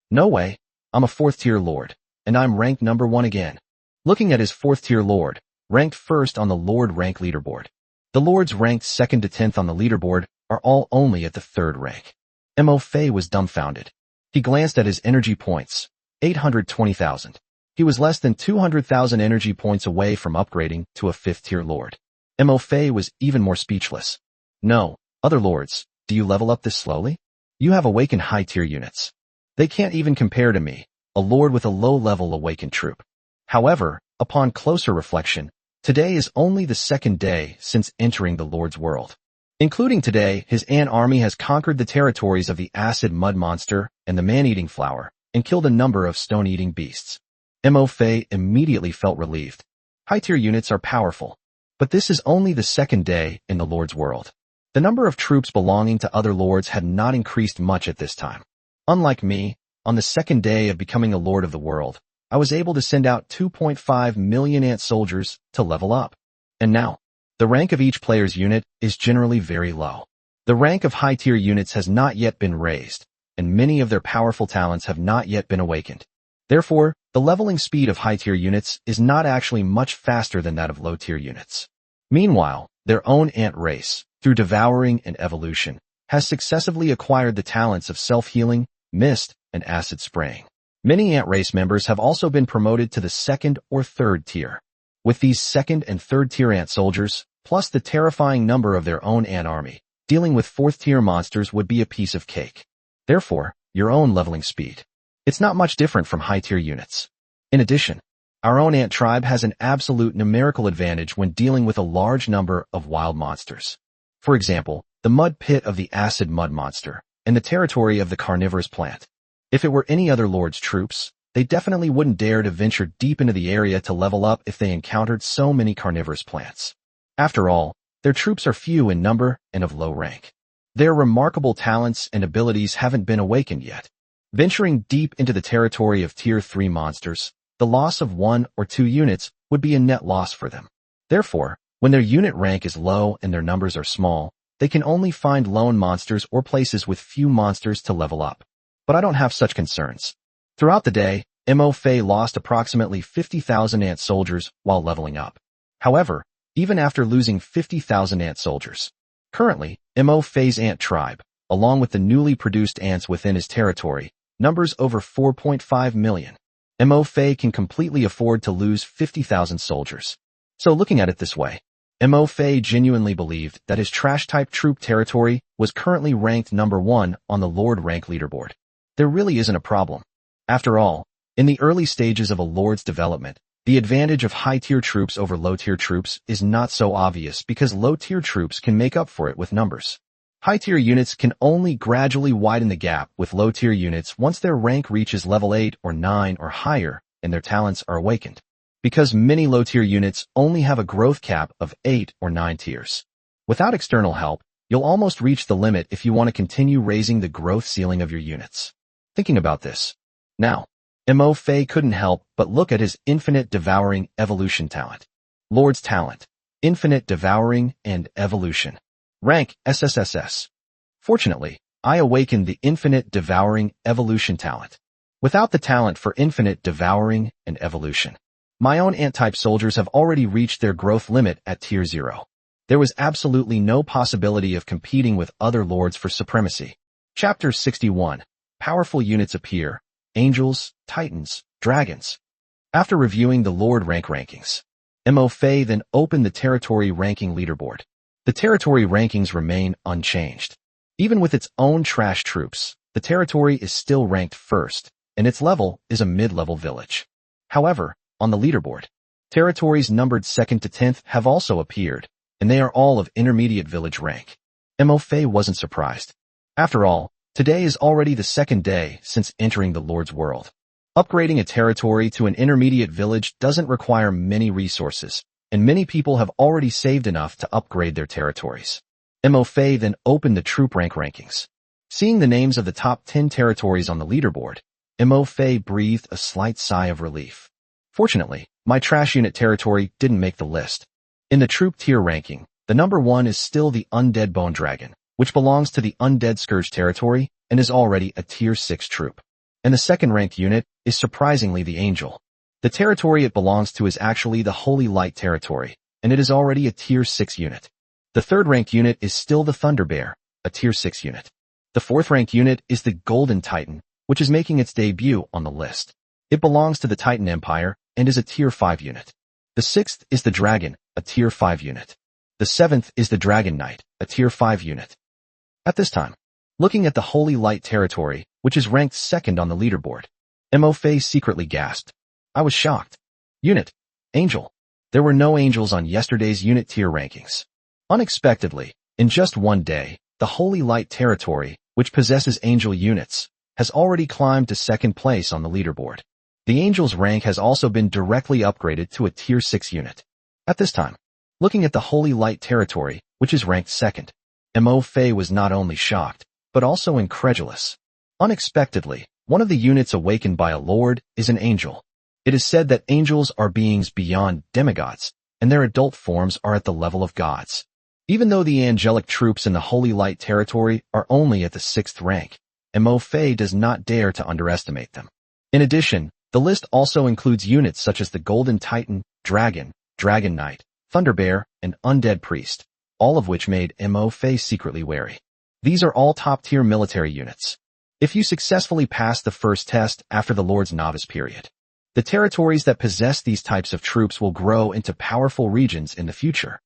No way, I'm a 4th tier Lord, and I'm ranked number 1 again. Looking at his 4th tier Lord, ranked 1st on the Lord rank leaderboard. The Lords ranked 2nd to 10th on the leaderboard are all only at the 3rd rank. Mo Fei was dumbfounded. He glanced at his energy points, 820,000. He was less than 200,000 energy points away from upgrading to a 5th tier Lord. Mo Fei was even more speechless. No, other Lords, do you level up this slowly? You have awakened high tier units. They can't even compare to me, a Lord with a low-level awakened troop. However, upon closer reflection, today is only the 2nd day since entering the Lord's world. Including today, his ant army has conquered the territories of the acid mud monster and the man-eating flower, and killed a number of stone-eating beasts. Mo Fei immediately felt relieved. High-tier units are powerful, but this is only the 2nd day in the Lord's world. The number of troops belonging to other lords had not increased much at this time. Unlike me, on the 2nd day of becoming a Lord of the world, I was able to send out 2.5 million ant soldiers to level up. And now, the rank of each player's unit is generally very low. The rank of high-tier units has not yet been raised, and many of their powerful talents have not yet been awakened. Therefore, the leveling speed of high-tier units is not actually much faster than that of low-tier units. Meanwhile, their own ant race, through devouring and evolution, has successively acquired the talents of self-healing, mist, and acid spraying. Many ant race members have also been promoted to the 2nd or 3rd tier. With these 2nd and 3rd tier ant soldiers, plus the terrifying number of their own ant army, dealing with 4th tier monsters would be a piece of cake. Therefore, your own leveling speed. It's not much different from high tier units. In addition, our own ant tribe has an absolute numerical advantage when dealing with a large number of wild monsters. For example, the mud pit of the acid mud monster, and the territory of the carnivorous plant. If it were any other lord's troops, they definitely wouldn't dare to venture deep into the area to level up if they encountered so many carnivorous plants. After all, their troops are few in number and of low rank. Their remarkable talents and abilities haven't been awakened yet. Venturing deep into the territory of Tier 3 monsters, the loss of 1 or 2 units would be a net loss for them. Therefore, when their unit rank is low and their numbers are small, they can only find lone monsters or places with few monsters to level up. But I don't have such concerns. Throughout the day, Mo Fei lost approximately 50,000 ant soldiers while leveling up. However, even after losing 50,000 ant soldiers, currently, Mo Fei's ant tribe, along with the newly produced ants within his territory, numbers over 4.5 million. Mo Fei can completely afford to lose 50,000 soldiers. So looking at it this way, Mo Fei genuinely believed that his trash-type troop territory was currently ranked number 1 on the Lord rank leaderboard. There really isn't a problem. After all, in the early stages of a Lord's development, the advantage of high-tier troops over low-tier troops is not so obvious because low-tier troops can make up for it with numbers. High-tier units can only gradually widen the gap with low-tier units once their rank reaches level 8 or 9 or higher and their talents are awakened. Because many low-tier units only have a growth cap of 8 or 9 tiers. Without external help, you'll almost reach the limit if you want to continue raising the growth ceiling of your units. Thinking about this. Now, Mo Fei couldn't help but look at his infinite devouring evolution talent. Lord's talent, infinite devouring and evolution. Rank SSSS. Fortunately, I awakened the infinite devouring evolution talent. Without the talent for infinite devouring and evolution, my own ant-type soldiers have already reached their growth limit at tier 0. There was absolutely no possibility of competing with other lords for supremacy. Chapter 61. Powerful units appear. Angels, Titans, Dragons. After reviewing the Lord rank rankings, Mo Fei then opened the territory ranking leaderboard. The territory rankings remain unchanged. Even with its own trash troops, the territory is still ranked first, and its level is a mid-level village. However, on the leaderboard, territories numbered 2nd to 10th have also appeared, and they are all of intermediate village rank. Mo Fei wasn't surprised. After all, today is already the 2nd day since entering the Lord's world. Upgrading a territory to an intermediate village doesn't require many resources, and many people have already saved enough to upgrade their territories. Mo Fei then opened the troop rank rankings. Seeing the names of the top 10 territories on the leaderboard, Mo Fei breathed a slight sigh of relief. Fortunately, my trash unit territory didn't make the list. In the troop tier ranking, the number 1 is still the Undead Bone Dragon, which belongs to the Undead Scourge territory and is already a tier 6 troop. And the second ranked unit is surprisingly the Angel. The territory it belongs to is actually the Holy Light territory, and it is already a tier 6 unit. The third ranked unit is still the Thunder Bear, a tier 6 unit. The fourth ranked unit is the Golden Titan, which is making its debut on the list. It belongs to the Titan Empire and is a tier 5 unit. The sixth is the Dragon, a tier 5 unit. The seventh is the Dragon Knight, a tier 5 unit. At this time, looking at the Holy Light territory, which is ranked 2nd on the leaderboard, Mo Fei secretly gasped. I was shocked. Unit. Angel. There were no angels on yesterday's unit tier rankings. Unexpectedly, in just one day, the Holy Light territory, which possesses angel units, has already climbed to 2nd place on the leaderboard. The angel's rank has also been directly upgraded to a tier 6 unit. At this time, looking at the Holy Light territory, which is ranked 2nd, Mo Fei was not only shocked, but also incredulous. Unexpectedly, one of the units awakened by a lord is an angel. It is said that angels are beings beyond demigods, and their adult forms are at the level of gods. Even though the angelic troops in the Holy Light territory are only at the 6th rank, Mo Fei does not dare to underestimate them. In addition, the list also includes units such as the Golden Titan, Dragon, Dragon Knight, Thunder Bear, and Undead Priest, all of which made Mo Fei secretly wary. These are all top-tier military units. If you successfully pass the first test after the Lord's Novice period, the territories that possess these types of troops will grow into powerful regions in the future.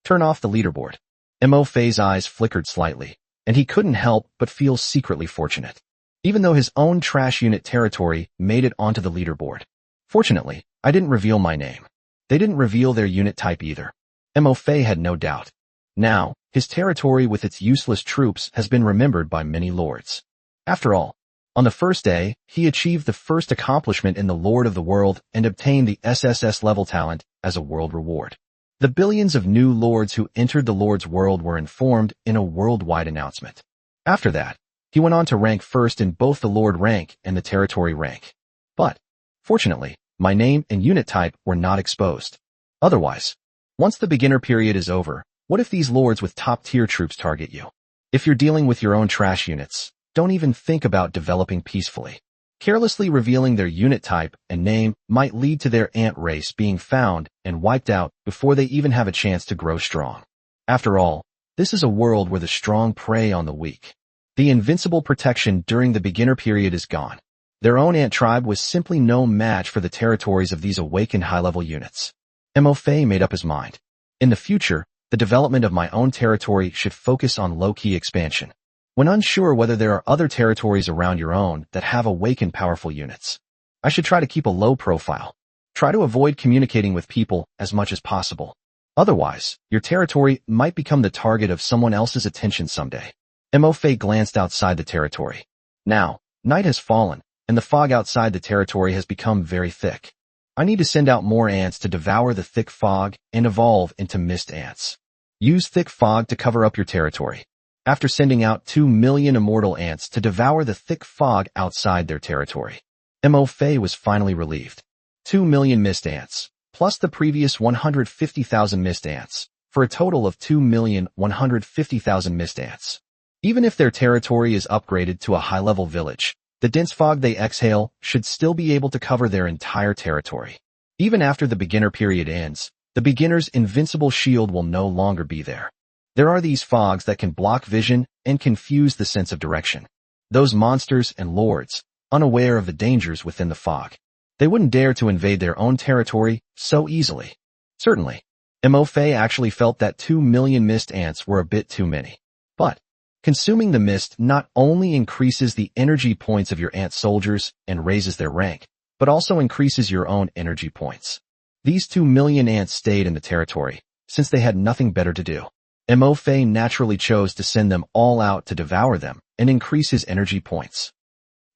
Turn off the leaderboard. Mo Fei's eyes flickered slightly, and he couldn't help but feel secretly fortunate. Even though his own trash unit territory made it onto the leaderboard. Fortunately, I didn't reveal my name. They didn't reveal their unit type either. Mo Fei had no doubt. Now, his territory with its useless troops has been remembered by many lords. After all, on the first day, he achieved the first accomplishment in the Lord of the World and obtained the SSS level talent as a world reward. The billions of new lords who entered the Lord's world were informed in a worldwide announcement. After that, he went on to rank first in both the Lord rank and the territory rank. But, fortunately, My name and unit type were not exposed. Otherwise, once the beginner period is over, what if these lords with top-tier troops target you? If you're dealing with your own trash units, don't even think about developing peacefully. Carelessly revealing their unit type and name might lead to their ant race being found and wiped out before they even have a chance to grow strong. After all, this is a world where the strong prey on the weak. The invincible protection during the beginner period is gone. Their own ant tribe was simply no match for the territories of these awakened high-level units. Mo Fei made up his mind. In the future, the development of my own territory should focus on low-key expansion. When unsure whether there are other territories around your own that have awakened powerful units, I should try to keep a low profile. Try to avoid communicating with people as much as possible. Otherwise, your territory might become the target of someone else's attention someday. Mo Fei glanced outside the territory. Now, night has fallen, and the fog outside the territory has become very thick. I need to send out more ants to devour the thick fog and evolve into mist ants. Use thick fog to cover up your territory. After sending out 2 million immortal ants to devour the thick fog outside their territory, Mo Fei was finally relieved. 2 million mist ants, plus the previous 150,000 mist ants, for a total of 2,150,000 mist ants. Even if their territory is upgraded to a high-level village, the dense fog they exhale should still be able to cover their entire territory. Even after the beginner period ends, the beginner's invincible shield will no longer be there. There are these fogs that can block vision and confuse the sense of direction. Those monsters and lords, unaware of the dangers within the fog, they wouldn't dare to invade their own territory so easily. Certainly, Mo Fei actually felt that 2 million mist ants were a bit too many. But consuming the mist not only increases the energy points of your ant soldiers and raises their rank, but also increases your own energy points. These 2 million ants stayed in the territory, since they had nothing better to do. Mo Fei naturally chose to send them all out to devour them and increase his energy points.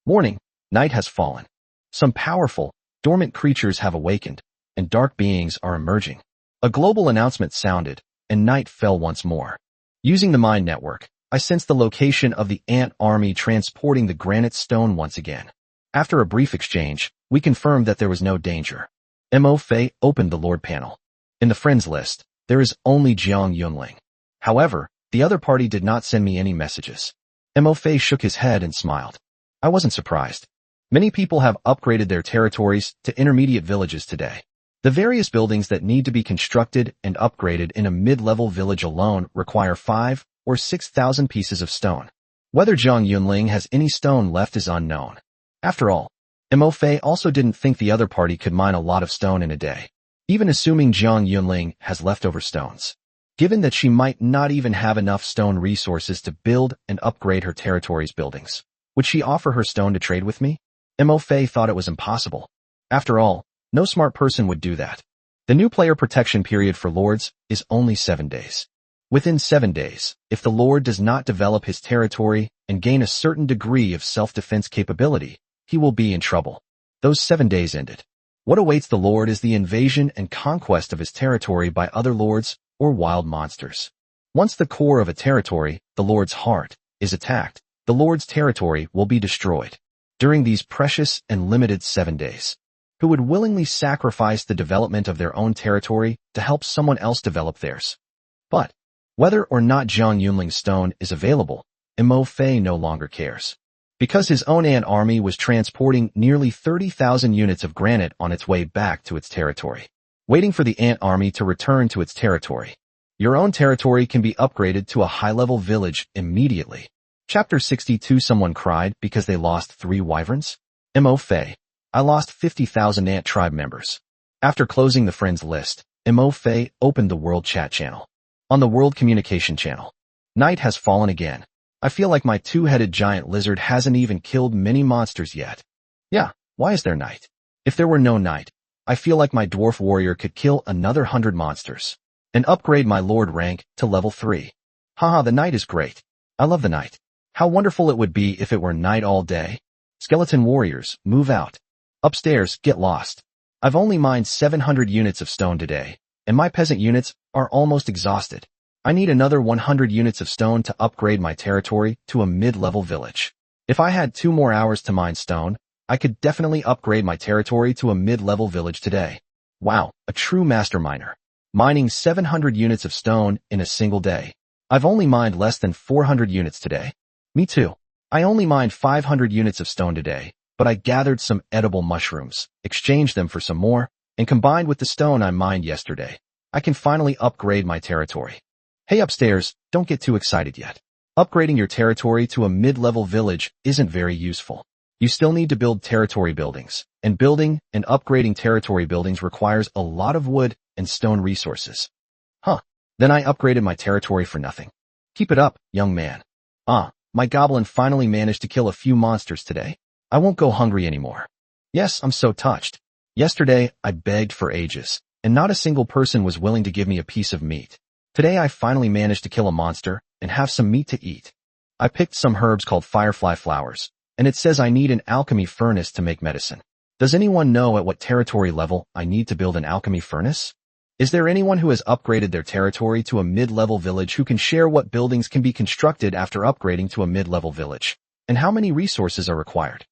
Morning, night has fallen. Some powerful, dormant creatures have awakened, and dark beings are emerging. A global announcement sounded, and night fell once more. Using the mind network, I sensed the location of the ant army transporting the granite stone once again. After a brief exchange, we confirmed that there was no danger. Mo Fei opened the Lord panel. In the friends list, there is only Jiang Yunling. However, the other party did not send me any messages. Mo Fei shook his head and smiled. I wasn't surprised. Many people have upgraded their territories to intermediate villages today. The various buildings that need to be constructed and upgraded in a mid-level village alone require 5,000 or 6,000 pieces of stone. Whether Jiang Yunling has any stone left is unknown. After all, Mo Fei also didn't think the other party could mine a lot of stone in a day, even assuming Jiang Yunling has leftover stones. Given that she might not even have enough stone resources to build and upgrade her territory's buildings, would she offer her stone to trade with me? Mo Fei thought it was impossible. After all, no smart person would do that. The new player protection period for lords is only 7 days. Within 7 days, if the lord does not develop his territory and gain a certain degree of self-defense capability, he will be in trouble. Those 7 days ended. What awaits the lord is the invasion and conquest of his territory by other lords or wild monsters. Once the core of a territory, the lord's heart, is attacked, the lord's territory will be destroyed. During these precious and limited 7 days, who would willingly sacrifice the development of their own territory to help someone else develop theirs? But whether or not Jiang Yunling's stone is available, Mo Fei no longer cares. Because his own ant army was transporting nearly 30,000 units of granite on its way back to its territory, waiting for the ant army to return to its territory. Your own territory can be upgraded to a high-level village immediately. Chapter 62. Someone cried because they lost 3 wyverns? Mo Fei. I lost 50,000 ant tribe members. After closing the friends list, Mo Fei opened the world chat channel. On the world communication channel, night has fallen again. I feel like my 2-headed giant lizard hasn't even killed many monsters yet. Yeah, why is there night? If there were no night, I feel like my dwarf warrior could kill another 100 monsters and upgrade my lord rank to level 3. Haha, the night is great. I love the night. How wonderful it would be if it were night all day. Skeleton warriors, move out. Upstairs, get lost. I've only mined 700 units of stone today, and my peasant units are almost exhausted. I need another 100 units of stone to upgrade my territory to a mid-level village. If I had 2 more hours to mine stone, I could definitely upgrade my territory to a mid-level village today. Wow, a true master miner. Mining 700 units of stone in a single day. I've only mined less than 400 units today. Me too. I only mined 500 units of stone today, but I gathered some edible mushrooms, exchanged them for some more, and combined with the stone I mined yesterday, I can finally upgrade my territory. Hey upstairs, don't get too excited yet. Upgrading your territory to a mid-level village isn't very useful. You still need to build territory buildings, and building and upgrading territory buildings requires a lot of wood and stone resources. Then I upgraded my territory for nothing. Keep it up, young man. My goblin finally managed to kill a few monsters today. I won't go hungry anymore. Yes, I'm so touched. Yesterday, I begged for ages, and not a single person was willing to give me a piece of meat. Today I finally managed to kill a monster and have some meat to eat. I picked some herbs called firefly flowers, and it says I need an alchemy furnace to make medicine. Does anyone know at what territory level I need to build an alchemy furnace? Is there anyone who has upgraded their territory to a mid-level village who can share what buildings can be constructed after upgrading to a mid-level village, and how many resources are required?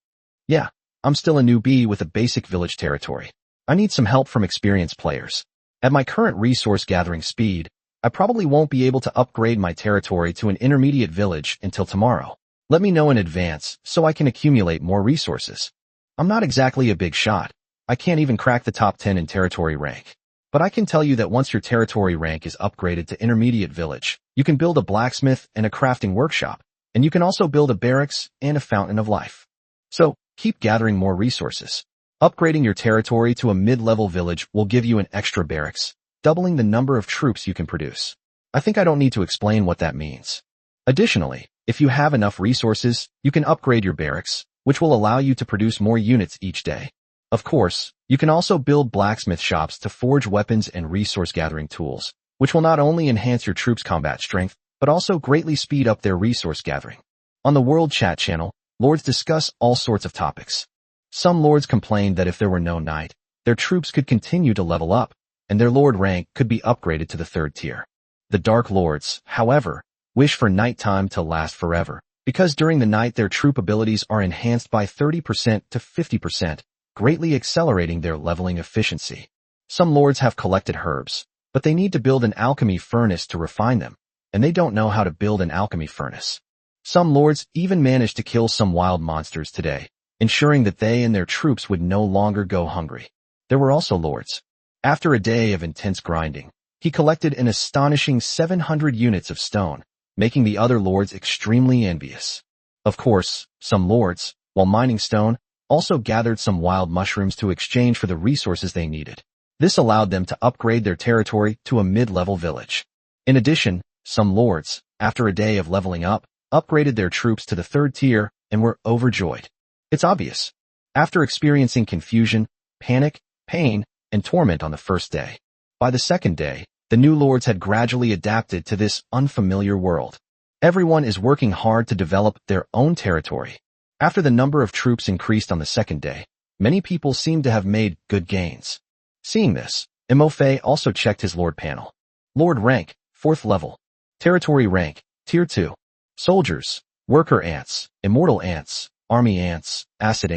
Yeah, I'm still a newbie with a basic village territory. I need some help from experienced players. At my current resource gathering speed, I probably won't be able to upgrade my territory to an intermediate village until tomorrow. Let me know in advance so I can accumulate more resources. I'm not exactly a big shot. I can't even crack the top 10 in territory rank. But I can tell you that once your territory rank is upgraded to intermediate village, you can build a blacksmith and a crafting workshop, and you can also build a barracks and a fountain of life. So, keep gathering more resources. Upgrading your territory to a mid-level village will give you an extra barracks, doubling the number of troops you can produce. I think I don't need to explain what that means. Additionally, if you have enough resources, you can upgrade your barracks, which will allow you to produce more units each day. Of course, you can also build blacksmith shops to forge weapons and resource gathering tools, which will not only enhance your troops' combat strength, but also greatly speed up their resource gathering. On the World Chat channel, lords discuss all sorts of topics. Some lords complained that if there were no night, their troops could continue to level up, and their lord rank could be upgraded to the 3rd tier. The Dark Lords, however, wish for nighttime to last forever, because during the night their troop abilities are enhanced by 30% to 50%, greatly accelerating their leveling efficiency. Some lords have collected herbs, but they need to build an alchemy furnace to refine them, and they don't know how to build an alchemy furnace. Some lords even managed to kill some wild monsters today, ensuring that they and their troops would no longer go hungry. There were also lords. After a day of intense grinding, he collected an astonishing 700 units of stone, making the other lords extremely envious. Of course, some lords, while mining stone, also gathered some wild mushrooms to exchange for the resources they needed. This allowed them to upgrade their territory to a mid-level village. In addition, some lords, after a day of leveling up, upgraded their troops to the 3rd tier and were overjoyed. It's obvious. After experiencing confusion, panic, pain, and torment on the first day, by the 2nd day, the new lords had gradually adapted to this unfamiliar world. Everyone is working hard to develop their own territory. After the number of troops increased on the 2nd day, many people seem to have made good gains. Seeing this, Imofei also checked his lord panel. Lord rank, 4th level. Territory rank, tier 2. Soldiers, worker ants, immortal ants, army ants, acid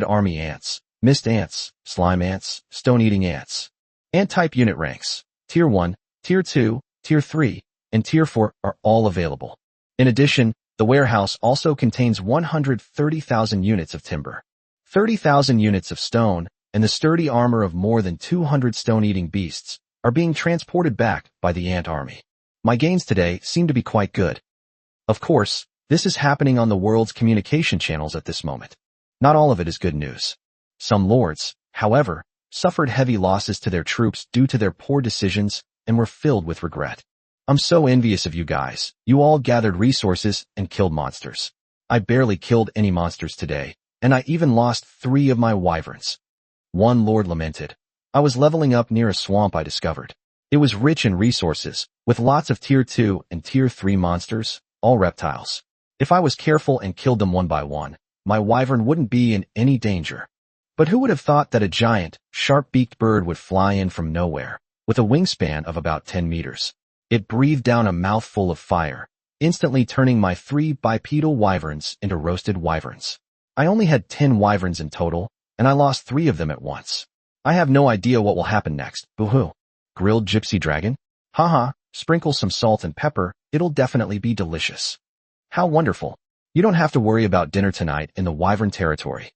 army ants, mist ants, slime ants, stone-eating ants. Ant type unit ranks, tier 1, tier 2, tier 3, and tier 4 are all available. In addition, the warehouse also contains 130,000 units of timber, 30,000 units of stone, and the sturdy armor of more than 200 stone-eating beasts are being transported back by the ant army. My gains today seem to be quite good. Of course, this is happening on the world's communication channels at this moment. Not all of it is good news. Some lords, however, suffered heavy losses to their troops due to their poor decisions and were filled with regret. I'm so envious of you guys. You all gathered resources and killed monsters. I barely killed any monsters today, and I even lost 3 of my wyverns. One lord lamented. I was leveling up near a swamp I discovered. It was rich in resources, with lots of tier 2 and tier 3 monsters, all reptiles. If I was careful and killed them one by one, my wyvern wouldn't be in any danger. But who would have thought that a giant, sharp-beaked bird would fly in from nowhere, with a wingspan of about 10 meters? It breathed down a mouthful of fire, instantly turning my 3 bipedal wyverns into roasted wyverns. I only had 10 wyverns in total, and I lost 3 of them at once. I have no idea what will happen next. Boo-hoo. Grilled gypsy dragon? Haha, sprinkle some salt and pepper, it'll definitely be delicious. How wonderful. You don't have to worry about dinner tonight in the wyvern territory.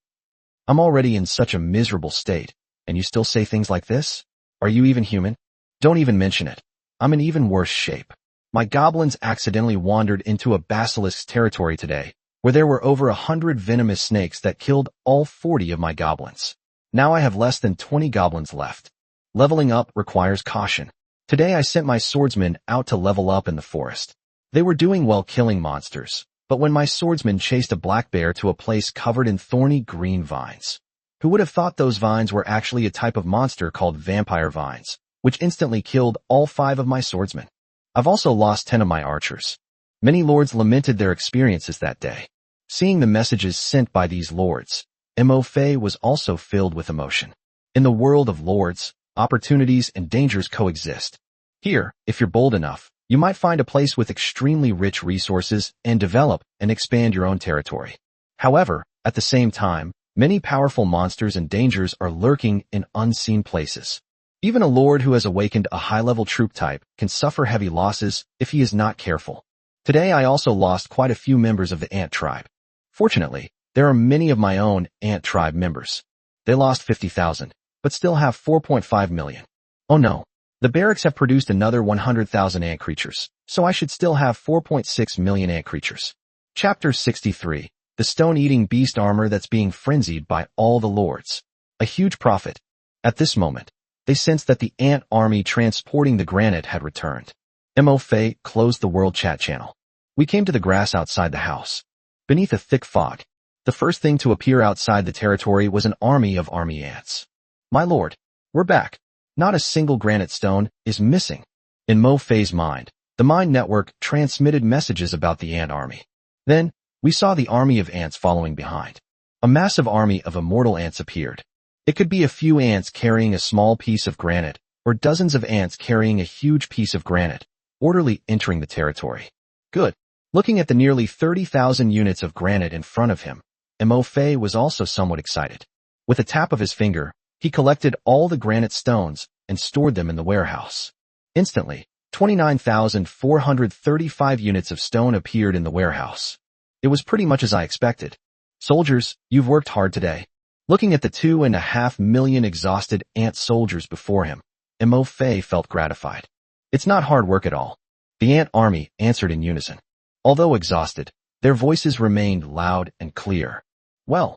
I'm already in such a miserable state, and you still say things like this? Are you even human? Don't even mention it. I'm in even worse shape. My goblins accidentally wandered into a basilisk's territory today, where there were over 100 venomous snakes that killed all 40 of my goblins. Now I have less than 20 goblins left. Leveling up requires caution. Today I sent my swordsmen out to level up in the forest. They were doing well killing monsters, but when my swordsman chased a black bear to a place covered in thorny green vines. Who would have thought those vines were actually a type of monster called vampire vines, which instantly killed all 5 of my swordsmen. I've also lost 10 of my archers. Many lords lamented their experiences that day. Seeing the messages sent by these lords, Mo-Fei was also filled with emotion. In the world of lords, opportunities and dangers coexist. Here, if you're bold enough, you might find a place with extremely rich resources and develop and expand your own territory. However, at the same time, many powerful monsters and dangers are lurking in unseen places. Even a lord who has awakened a high-level troop type can suffer heavy losses if he is not careful. Today I also lost quite a few members of the ant tribe. Fortunately, there are many of my own ant tribe members. They lost 50,000, but still have 4.5 million. Oh no, the barracks have produced another 100,000 ant creatures, so I should still have 4.6 million ant creatures. Chapter 63. The stone-eating beast armor that's being frenzied by all the lords. A huge profit. At this moment, they sensed that the ant army transporting the granite had returned. Mo-Fei closed the world chat channel. We came to the grass outside the house. Beneath a thick fog, the first thing to appear outside the territory was an army of army ants. My lord, we're back. Not a single granite stone is missing. In Mo-Fei's mind, the mind network transmitted messages about the ant army. Then, we saw the army of ants following behind. A massive army of immortal ants appeared. It could be a few ants carrying a small piece of granite, or dozens of ants carrying a huge piece of granite, orderly entering the territory. Good. Looking at the nearly 30,000 units of granite in front of him, Mo-Fei was also somewhat excited. With a tap of his finger, he collected all the granite stones and stored them in the warehouse. Instantly, 29,435 units of stone appeared in the warehouse. It was pretty much as I expected. Soldiers, you've worked hard today. Looking at the 2.5 million exhausted ant soldiers before him, Mo-Fei felt gratified. It's not hard work at all. The ant army answered in unison. Although exhausted, their voices remained loud and clear. Well,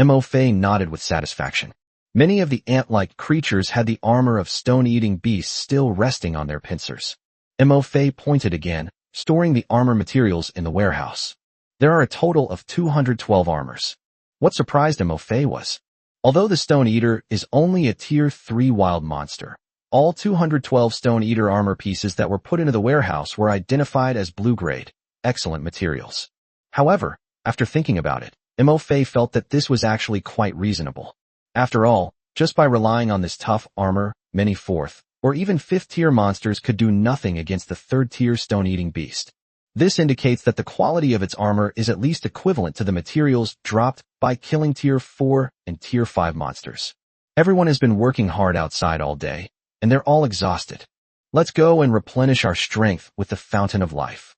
Mo-Fei nodded with satisfaction. Many of the ant-like creatures had the armor of stone-eating beasts still resting on their pincers. Mo-Fei pointed again, storing the armor materials in the warehouse. There are a total of 212 armors. What surprised Mo-Fei was, although the Stone Eater is only a Tier 3 wild monster, all 212 Stone Eater armor pieces that were put into the warehouse were identified as blue-grade, excellent materials. However, after thinking about it, Mo-Fei felt that this was actually quite reasonable. After all, just by relying on this tough armor, many 4th, or even 5th tier monsters could do nothing against the 3rd tier stone-eating beast. This indicates that the quality of its armor is at least equivalent to the materials dropped by killing Tier 4 and Tier 5 monsters. Everyone has been working hard outside all day, and they're all exhausted. Let's go and replenish our strength with the Fountain of Life.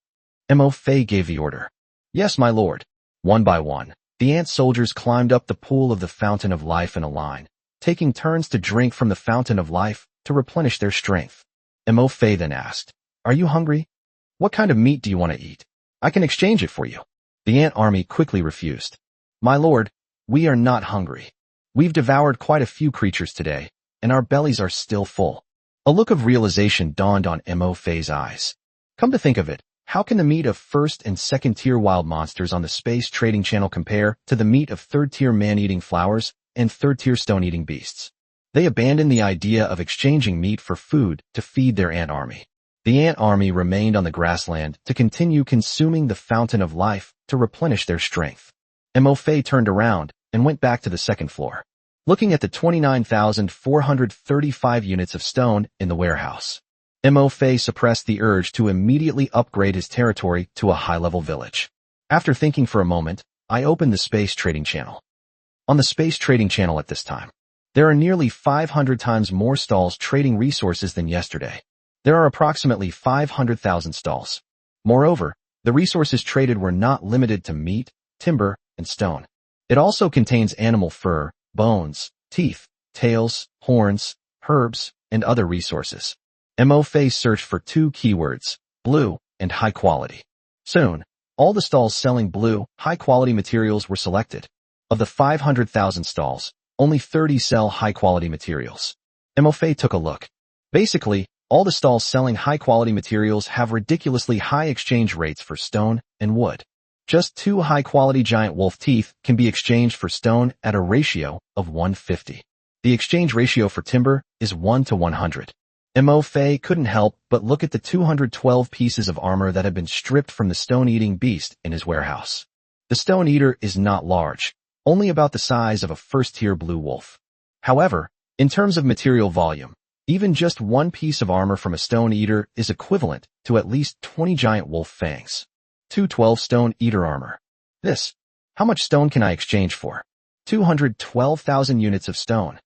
Mo-Fei gave the order. Yes, my lord. One by one, the ant soldiers climbed up the pool of the Fountain of Life in a line, taking turns to drink from the Fountain of Life to replenish their strength. Mo-Fei then asked, "Are you hungry? What kind of meat do you want to eat? I can exchange it for you." The ant army quickly refused. My lord, we are not hungry. We've devoured quite a few creatures today, and our bellies are still full. A look of realization dawned on Mo-Fei's eyes. Come to think of it, how can the meat of 1st and 2nd tier wild monsters on the space trading channel compare to the meat of 3rd tier man-eating flowers and 3rd tier stone-eating beasts? They abandoned the idea of exchanging meat for food to feed their ant army. The ant army remained on the grassland to continue consuming the Fountain of Life to replenish their strength. Mo-Fei turned around and went back to the 2nd floor, looking at the 29,435 units of stone in the warehouse. Mo-Fei suppressed the urge to immediately upgrade his territory to a high-level village. After thinking for a moment, I opened the Space Trading Channel. On the Space Trading Channel at this time, there are nearly 500 times more stalls trading resources than yesterday. There are approximately 500,000 stalls. Moreover, the resources traded were not limited to meat, timber, and stone. It also contains animal fur, bones, teeth, tails, horns, herbs, and other resources. MoFei searched for 2 keywords, blue and high quality. Soon, all the stalls selling blue, high-quality materials were selected. Of the 500,000 stalls, only 30 sell high-quality materials. MoFei took a look. Basically, all the stalls selling high-quality materials have ridiculously high exchange rates for stone and wood. Just 2 high-quality giant wolf teeth can be exchanged for stone at a ratio of 150. The exchange ratio for timber is 1 to 100. MoFei couldn't help but look at the 212 pieces of armor that had been stripped from the stone-eating beast in his warehouse. The stone eater is not large, only about the size of a first-tier blue wolf. However, in terms of material volume, even just 1 piece of armor from a stone eater is equivalent to at least 20 giant wolf fangs. 212 stone eater armor. How much stone can I exchange for? 212,000 units of stone.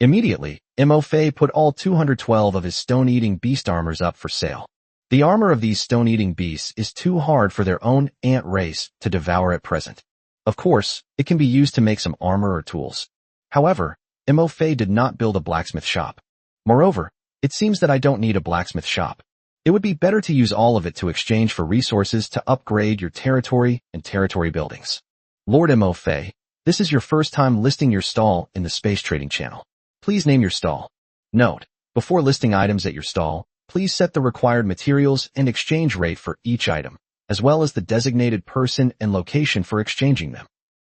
Immediately, MoFei put all 212 of his stone-eating beast armors up for sale. The armor of these stone-eating beasts is too hard for their own ant race to devour at present. Of course, it can be used to make some armor or tools. However, MoFei did not build a blacksmith shop. Moreover, it seems that I don't need a blacksmith shop. It would be better to use all of it to exchange for resources to upgrade your territory and territory buildings. Lord MoFei, this is your first time listing your stall in the Space Trading Channel. Please name your stall. Note, before listing items at your stall, please set the required materials and exchange rate for each item, as well as the designated person and location for exchanging them.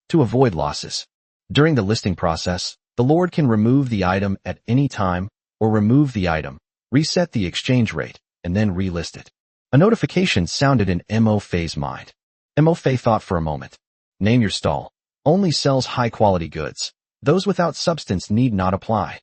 To avoid losses. During the listing process, the Lord can remove the item at any time, or remove the item, reset the exchange rate, and then relist it. A notification sounded in MoFei's mind. MoFei thought for a moment. Name your stall. Only sells high-quality goods. Those without substance need not apply.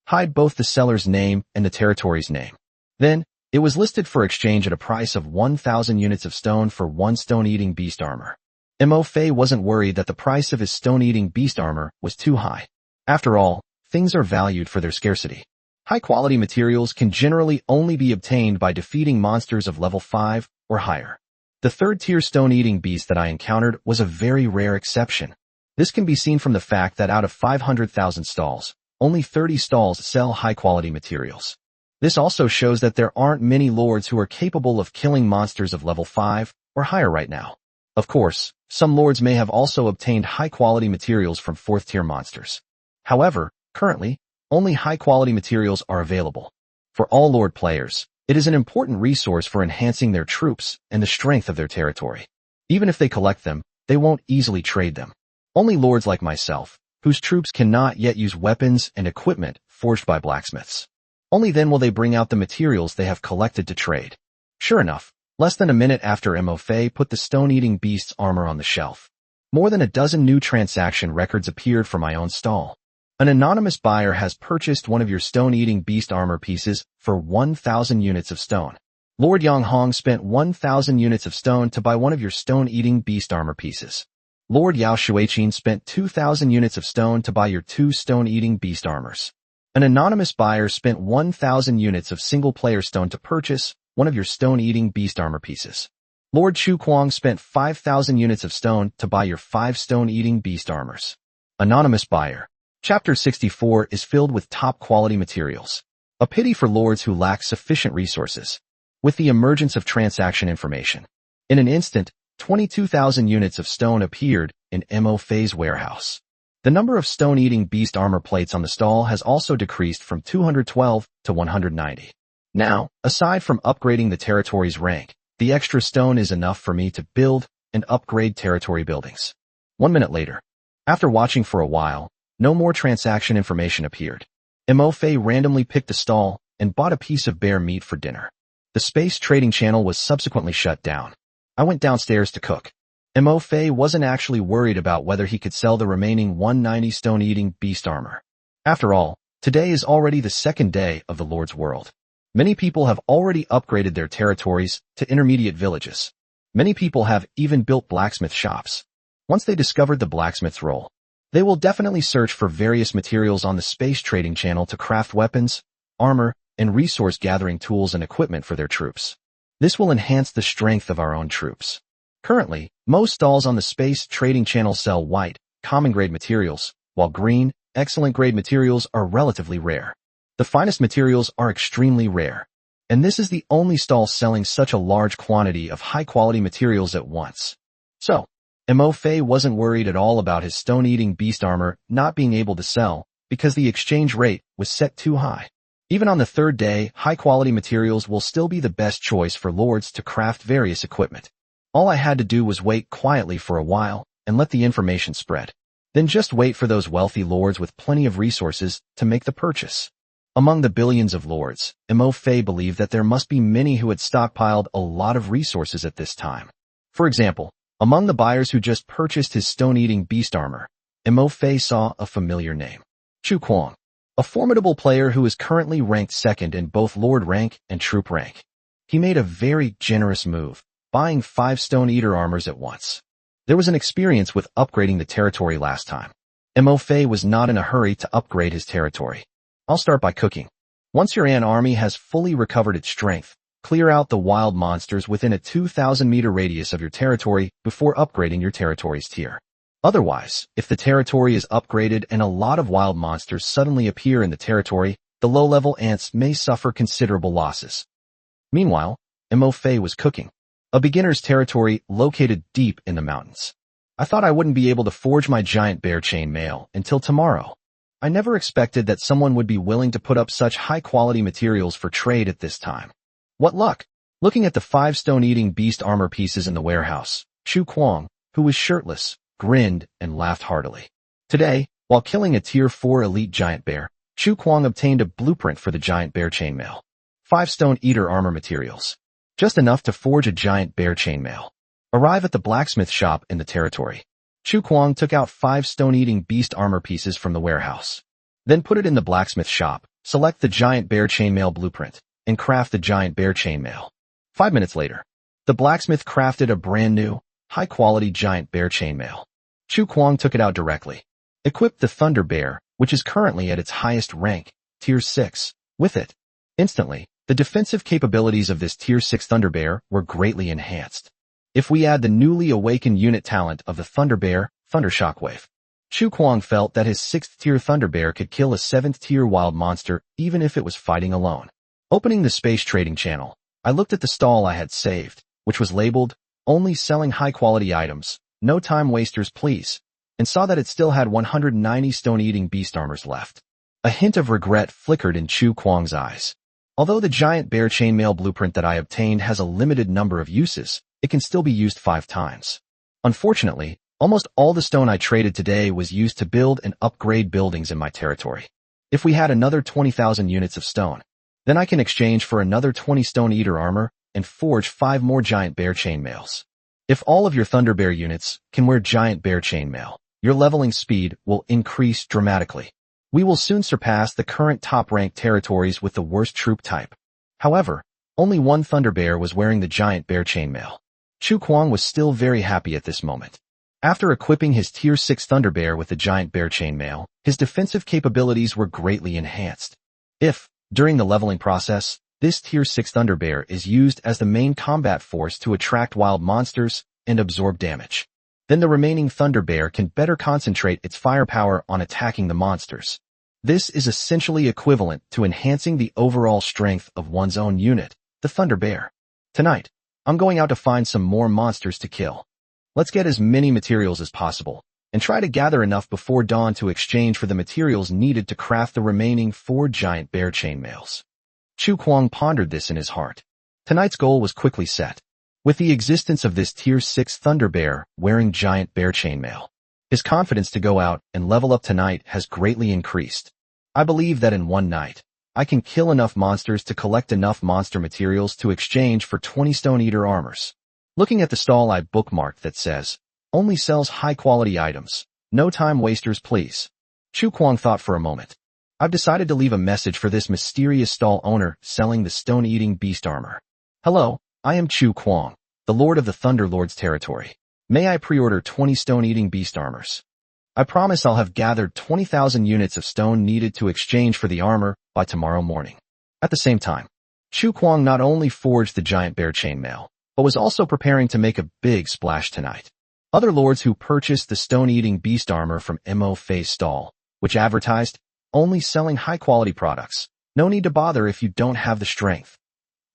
Hide both the seller's name and the territory's name. Then, it was listed for exchange at a price of 1,000 units of stone for 1 stone-eating beast armor. MoFei wasn't worried that the price of his stone-eating beast armor was too high. After all, things are valued for their scarcity. High-quality materials can generally only be obtained by defeating monsters of level 5 or higher. The 3rd-tier stone-eating beast that I encountered was a very rare exception. This can be seen from the fact that out of 500,000 stalls, only 30 stalls sell high-quality materials. This also shows that there aren't many lords who are capable of killing monsters of level 5 or higher right now. Of course, some lords may have also obtained high-quality materials from 4th-tier monsters. However, currently, only high-quality materials are available. For all lord players, it is an important resource for enhancing their troops and the strength of their territory. Even if they collect them, they won't easily trade them. Only lords like myself, whose troops cannot yet use weapons and equipment forged by blacksmiths. Only then will they bring out the materials they have collected to trade. Sure enough, less than a minute after MoFei put the stone-eating beast's armor on the shelf, more than a dozen new transaction records appeared for my own stall. An anonymous buyer has purchased one of your stone-eating beast armor pieces for 1,000 units of stone. Lord Yang Hong spent 1,000 units of stone to buy one of your stone-eating beast armor pieces. Lord Yao Shuiqin spent 2,000 units of stone to buy your 2 stone-eating beast armors. An anonymous buyer spent 1,000 units of single-player stone to purchase one of your stone-eating beast armor pieces. Lord Chu Kuang spent 5,000 units of stone to buy your 5 stone-eating beast armors. Anonymous buyer. Chapter 64 is filled with top-quality materials. A pity for lords who lack sufficient resources. With the emergence of transaction information, in an instant, 22,000 units of stone appeared in MoFei's warehouse. The number of stone-eating beast armor plates on the stall has also decreased from 212 to 190. Now, aside from upgrading the territory's rank, the extra stone is enough for me to build and upgrade territory buildings. 1 minute later, after watching for a while, no more transaction information appeared. MoFei randomly picked a stall and bought a piece of bear meat for dinner. The Space Trading Channel was subsequently shut down. I went downstairs to cook. MoFei wasn't actually worried about whether he could sell the remaining 190 stone-eating beast armor. After all, today is already the 2nd day of the Lord's World. Many people have already upgraded their territories to intermediate villages. Many people have even built blacksmith shops. Once they discovered the blacksmith's role, they will definitely search for various materials on the space trading channel to craft weapons, armor, and resource-gathering tools and equipment for their troops. This will enhance the strength of our own troops. Currently, most stalls on the space trading channel sell white, common-grade materials, while green, excellent-grade materials are relatively rare. The finest materials are extremely rare, and this is the only stall selling such a large quantity of high-quality materials at once. So, Mo Fei wasn't worried at all about his stone-eating beast armor not being able to sell because the exchange rate was set too high. Even on the third day, high-quality materials will still be the best choice for lords to craft various equipment. All I had to do was wait quietly for a while and let the information spread. Then just wait for those wealthy lords with plenty of resources to make the purchase. Among the billions of lords, Mo Fei believed that there must be many who had stockpiled a lot of resources at this time. For example, among the buyers who just purchased his stone-eating beast armor, Mo Fei saw a familiar name. Chu Kuang, a formidable player who is currently ranked second in both Lord rank and Troop rank. He made a very generous move, buying 5 stone-eater armors at once. There was an experience with upgrading the territory last time. Mo Fei was not in a hurry to upgrade his territory. I'll start by cooking. Once your ant army has fully recovered its strength, clear out the wild monsters within a 2,000-meter radius of your territory before upgrading your territory's tier. Otherwise, if the territory is upgraded and a lot of wild monsters suddenly appear in the territory, the low-level ants may suffer considerable losses. Meanwhile, Mo Fei was cooking. A beginner's territory located deep in the mountains. I thought I wouldn't be able to forge my giant bear chain mail until tomorrow. I never expected that someone would be willing to put up such high-quality materials for trade at this time. What luck! Looking at the 5 stone-eating beast armor pieces in the warehouse, Chu Kuang, who was shirtless, grinned and laughed heartily. Today, while killing a Tier 4 elite giant bear, Chu Kuang obtained a blueprint for the giant bear chainmail. 5 stone-eater armor materials. Just enough to forge a giant bear chainmail. Arrive at the blacksmith shop in the territory. Chu Kuang took out 5 stone-eating beast armor pieces from the warehouse. Then put it in the blacksmith shop, select the giant bear chainmail blueprint, and craft the giant bear chainmail. 5 minutes later, the blacksmith crafted a brand new, high-quality giant bear chainmail. Chu Kuang took it out directly. Equipped the Thunder Bear, which is currently at its highest rank, Tier 6, with it. Instantly, the defensive capabilities of this Tier 6 Thunder Bear were greatly enhanced. If we add the newly awakened unit talent of the Thunder Bear, Thunder Shockwave, Chu Kuang felt that his 6th tier Thunder Bear could kill a 7th tier wild monster even if it was fighting alone. Opening the space trading channel, I looked at the stall I had saved, which was labeled, "Only selling high-quality items, no time wasters please," and saw that it still had 190 stone-eating beast armors left. A hint of regret flickered in Chu Kuang's eyes. Although the giant bear chainmail blueprint that I obtained has a limited number of uses, it can still be used 5 times. Unfortunately, almost all the stone I traded today was used to build and upgrade buildings in my territory. If we had another 20,000 units of stone, then I can exchange for another 20 stone-eater armor and forge 5 more giant bear chainmails. If all of your Thunder Bear units can wear giant bear chainmail, your leveling speed will increase dramatically. We will soon surpass the current top-ranked territories with the worst troop type. However, only one Thunder Bear was wearing the giant bear chainmail. Chu Kuang was still very happy at this moment. After equipping his Tier 6 Thunder Bear with the giant bear chainmail, his defensive capabilities were greatly enhanced. If, during the leveling process, this Tier 6 Thunder Bear is used as the main combat force to attract wild monsters and absorb damage, then the remaining Thunder Bear can better concentrate its firepower on attacking the monsters. This is essentially equivalent to enhancing the overall strength of one's own unit, the Thunder Bear. Tonight, I'm going out to find some more monsters to kill. Let's get as many materials as possible, and try to gather enough before dawn to exchange for the materials needed to craft the remaining 4 giant bear chainmails. Chu Kuang pondered this in his heart. Tonight's goal was quickly set. With the existence of this Tier 6 Thunder Bear wearing giant bear chainmail, his confidence to go out and level up tonight has greatly increased. I believe that in one night, I can kill enough monsters to collect enough monster materials to exchange for 20 stone-eater armors. Looking at the stall I bookmarked that says, "Only sells high-quality items, no time wasters please," Chu Kuang thought for a moment. I've decided to leave a message for this mysterious stall owner selling the stone-eating beast armor. "Hello, I am Chu Kuang, the Lord of the Thunder Lord's territory. May I pre-order 20 stone-eating beast armors? I promise I'll have gathered 20,000 units of stone needed to exchange for the armor by tomorrow morning. At the same time, Chu Kuang not only forged the giant bear chainmail, but was also preparing to make a big splash tonight. Other lords who purchased the stone-eating beast armor from Mo Fei's stall, which advertised, only selling high-quality products. No need to bother if you don't have the strength.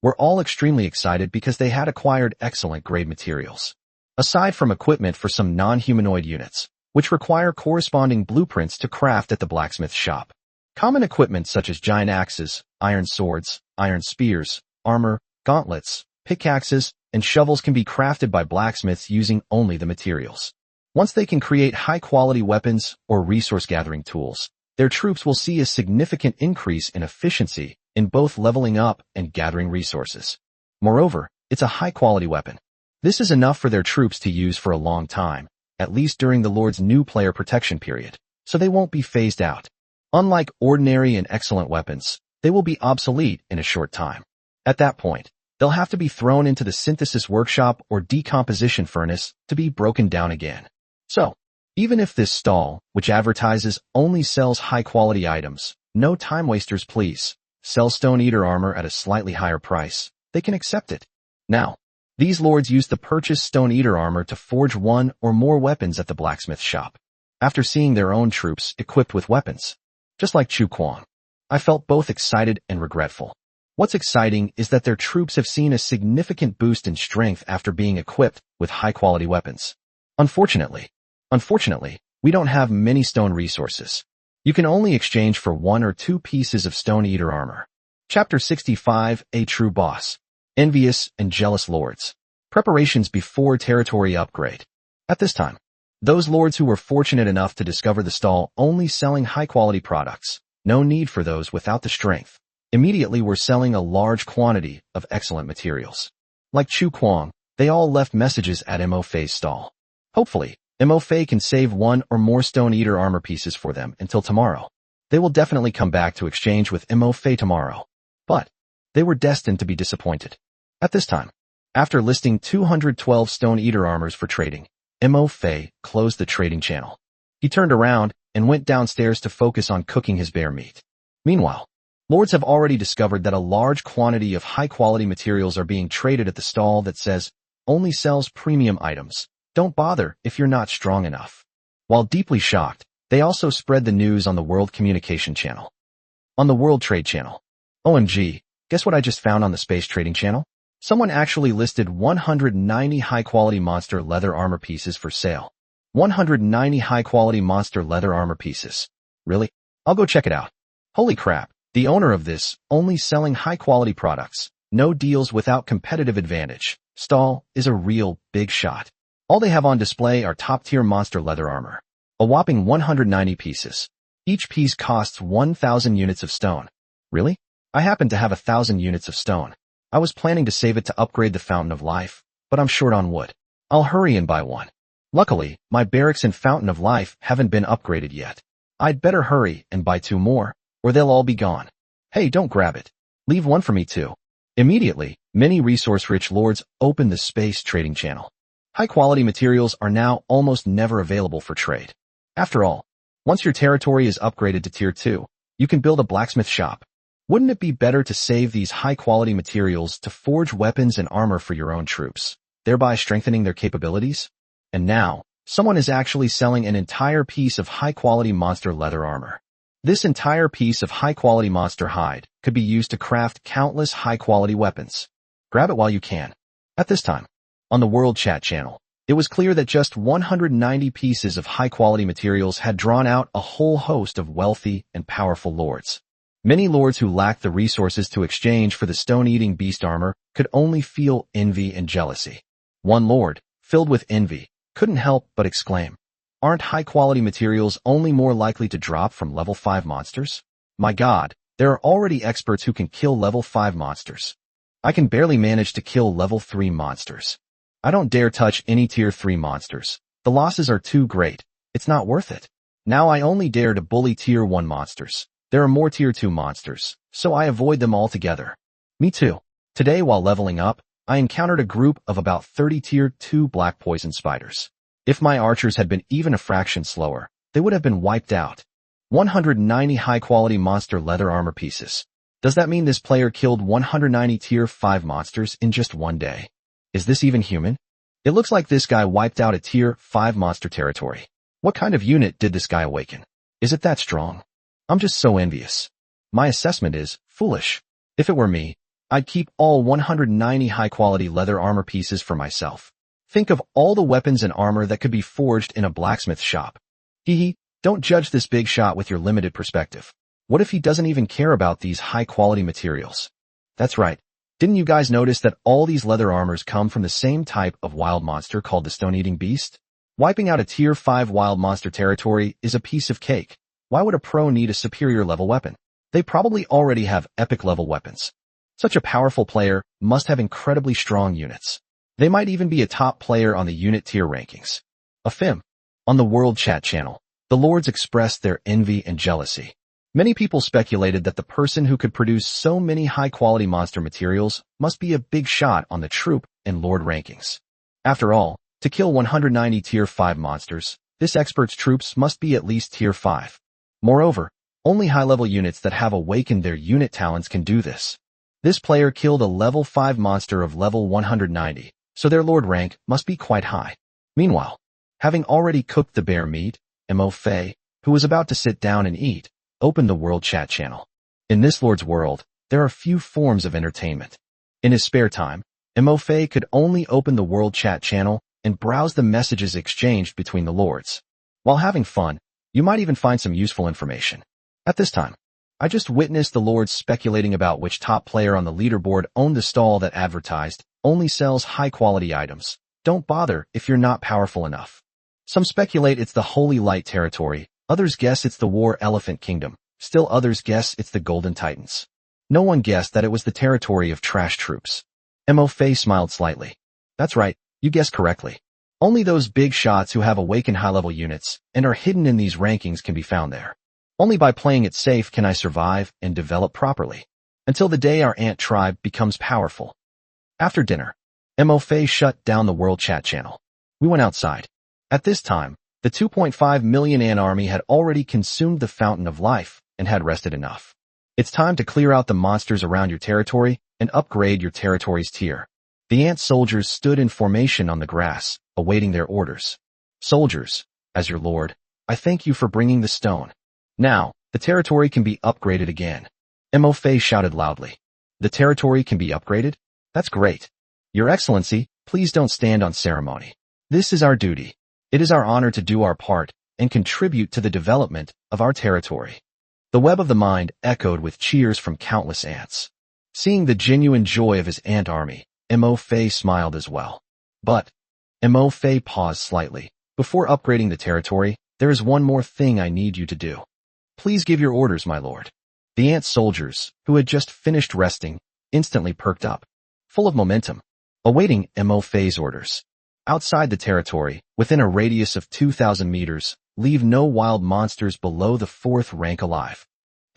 Were all extremely excited because they had acquired excellent grade materials. Aside from equipment for some non-humanoid units, which require corresponding blueprints to craft at the blacksmith shop. Common equipment such as giant axes, iron swords, iron spears, armor, gauntlets, pickaxes, and shovels can be crafted by blacksmiths using only the materials. Once they can create high-quality weapons or resource-gathering tools, their troops will see a significant increase in efficiency in both leveling up and gathering resources. Moreover, it's a high-quality weapon. This is enough for their troops to use for a long time, at least during the Lord's new player protection period, so they won't be phased out. Unlike ordinary and excellent weapons, they will be obsolete in a short time. At that point, they'll have to be thrown into the synthesis workshop or decomposition furnace to be broken down again. So, even if this stall, which advertises only sells high-quality items, no time wasters please, sell Stone Eater armor at a slightly higher price, they can accept it. Now, these lords used the purchased Stone Eater armor to forge one or more weapons at the blacksmith shop. After seeing their own troops equipped with weapons, just like Chu Kuang, I felt both excited and regretful. What's exciting is that their troops have seen a significant boost in strength after being equipped with high-quality weapons. Unfortunately, we don't have many stone resources. You can only exchange for 1 or 2 pieces of Stone Eater armor. Chapter 65, A True Boss. Envious and Jealous Lords. Preparations before territory upgrade. At this time, those lords who were fortunate enough to discover the stall only selling high-quality products, no need for those without the strength, immediately were selling a large quantity of excellent materials. Like Chu Kuang, they all left messages at Mo Fei's stall. Hopefully, Mo Fei can save 1 or more Stone Eater armor pieces for them until tomorrow. They will definitely come back to exchange with Mo Fei tomorrow. But they were destined to be disappointed. At this time, after listing 212 Stone Eater armors for trading, Mo Fei closed the trading channel. He turned around and went downstairs to focus on cooking his bear meat. Meanwhile, lords have already discovered that a large quantity of high-quality materials are being traded at the stall that says, only sells premium items. Don't bother if you're not strong enough. While deeply shocked, they also spread the news on the World Communication Channel. On the World Trade Channel. OMG, guess what I just found on the Space Trading Channel? Someone actually listed 190 high-quality monster leather armor pieces for sale. 190 high-quality monster leather armor pieces. Really? I'll go check it out. Holy crap, the owner of this, only selling high-quality products, no deals without competitive advantage, stall is a real big shot. All they have on display are top-tier monster leather armor. A whopping 190 pieces. Each piece costs 1,000 units of stone. Really? I happen to have 1,000 units of stone. I was planning to save it to upgrade the Fountain of Life, but I'm short on wood. I'll hurry and buy one. Luckily, my barracks and Fountain of Life haven't been upgraded yet. I'd better hurry and buy 2 more, or they'll all be gone. Hey, don't grab it. Leave one for me too. Immediately, many resource-rich lords opened the Space Trading Channel. High-quality materials are now almost never available for trade. After all, once your territory is upgraded to Tier 2, you can build a blacksmith shop. Wouldn't it be better to save these high-quality materials to forge weapons and armor for your own troops, thereby strengthening their capabilities? And now, someone is actually selling an entire piece of high-quality monster leather armor. This entire piece of high-quality monster hide could be used to craft countless high-quality weapons. Grab it while you can. At this time, on the World Chat channel, it was clear that just 190 pieces of high-quality materials had drawn out a whole host of wealthy and powerful lords. Many lords who lacked the resources to exchange for the stone-eating beast armor could only feel envy and jealousy. One lord, filled with envy, couldn't help but exclaim, "Aren't high-quality materials only more likely to drop from level 5 monsters? My god, there are already experts who can kill level 5 monsters. I can barely manage to kill level 3 monsters. I don't dare touch any tier 3 monsters. The losses are too great. It's not worth it. Now I only dare to bully tier 1 monsters. There are more tier 2 monsters, so I avoid them altogether. Me too. Today while leveling up, I encountered a group of about 30 tier 2 black poison spiders. If my archers had been even a fraction slower, they would have been wiped out. 190 high-quality monster leather armor pieces. Does that mean this player killed 190 tier 5 monsters in just one day? Is this even human? It looks like this guy wiped out a tier 5 monster territory. What kind of unit did this guy awaken? Is it that strong? I'm just so envious. My assessment is foolish. If it were me, I'd keep all 190 high-quality leather armor pieces for myself. Think of all the weapons and armor that could be forged in a blacksmith shop. Hee, don't judge this big shot with your limited perspective. What if he doesn't even care about these high-quality materials? That's right. Didn't you guys notice that all these leather armors come from the same type of wild monster called the stone-eating beast? Wiping out a tier 5 wild monster territory is a piece of cake. Why would a pro need a superior level weapon? They probably already have epic level weapons. Such a powerful player must have incredibly strong units. They might even be a top player on the unit tier rankings. Afim. On the World Chat channel, the lords expressed their envy and jealousy. Many people speculated that the person who could produce so many high-quality monster materials must be a big shot on the troop and lord rankings. After all, to kill 190 tier 5 monsters, this expert's troops must be at least tier 5. Moreover, only high-level units that have awakened their unit talents can do this. This player killed a level 5 monster of level 190, so their lord rank must be quite high. Meanwhile, having already cooked the bear meat, Mo Fei, who was about to sit down and eat, opened the World Chat channel. In this lord's world, there are few forms of entertainment. In his spare time, Mo Fei could only open the World Chat channel and browse the messages exchanged between the lords. While having fun, you might even find some useful information. At this time, I just witnessed the lords speculating about which top player on the leaderboard owned the stall that advertised, only sells high-quality items. Don't bother if you're not powerful enough. Some speculate it's the Holy Light territory, others guess it's the War Elephant Kingdom, still others guess it's the Golden Titans. No one guessed that it was the territory of trash troops. Mo Fei smiled slightly. That's right, you guessed correctly. Only those big shots who have awakened high-level units and are hidden in these rankings can be found there. Only by playing it safe can I survive and develop properly. Until the day our ant tribe becomes powerful. After dinner, Mo Fei shut down the World Chat channel. We went outside. At this time, the 2.5 million ant army had already consumed the fountain of life and had rested enough. It's time to clear out the monsters around your territory and upgrade your territory's tier. The ant soldiers stood in formation on the grass, awaiting their orders. Soldiers, as your lord, I thank you for bringing the stone. Now, the territory can be upgraded again. Mo Fei shouted loudly. The territory can be upgraded? That's great. Your Excellency, please don't stand on ceremony. This is our duty. It is our honor to do our part and contribute to the development of our territory. The web of the mind echoed with cheers from countless ants. Seeing the genuine joy of his ant army, Mo Fei smiled as well. But, Mo Fei paused slightly. Before upgrading the territory, there is one more thing I need you to do. Please give your orders, my lord. The ant soldiers, who had just finished resting, instantly perked up, full of momentum, awaiting Mo Fei's orders. Outside the territory, within a radius of 2,000 meters, leave no wild monsters below the 4th rank alive.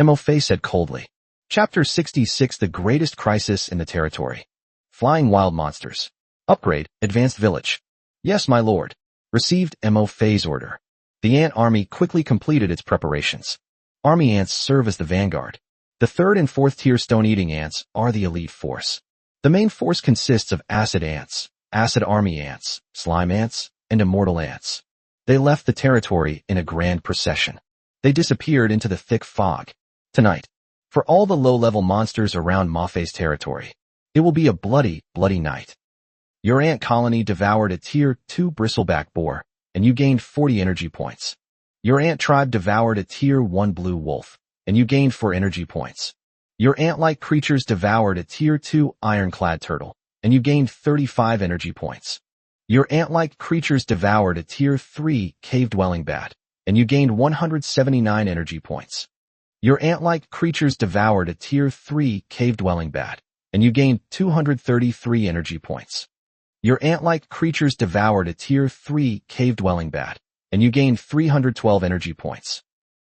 Mo Fei said coldly. Chapter 66 The Greatest Crisis in the Territory. Flying Wild Monsters. Upgrade, Advanced Village. Yes, my lord. Received Mo Fei's order. The ant army quickly completed its preparations. Army ants serve as the vanguard. The 3rd and 4th tier stone-eating ants are the elite force. The main force consists of acid ants, acid army ants, slime ants, and immortal ants. They left the territory in a grand procession. They disappeared into the thick fog. Tonight, for all the low-level monsters around Mafei's territory, it will be a bloody, bloody night. Your ant colony devoured a tier 2 bristleback boar, and you gained 40 energy points. Your ant tribe devoured a tier 1 blue wolf, and you gained 4 energy points. Your ant-like creatures devoured a tier 2 ironclad turtle, and you gained 35 energy points. Your ant-like creatures devoured a tier 3 cave-dwelling bat, and you gained 179 energy points. Your ant-like creatures devoured a tier 3 cave-dwelling bat, and you gained 233 energy points. Your ant-like creatures devoured a tier 3 cave-dwelling bat, and you gained 312 energy points.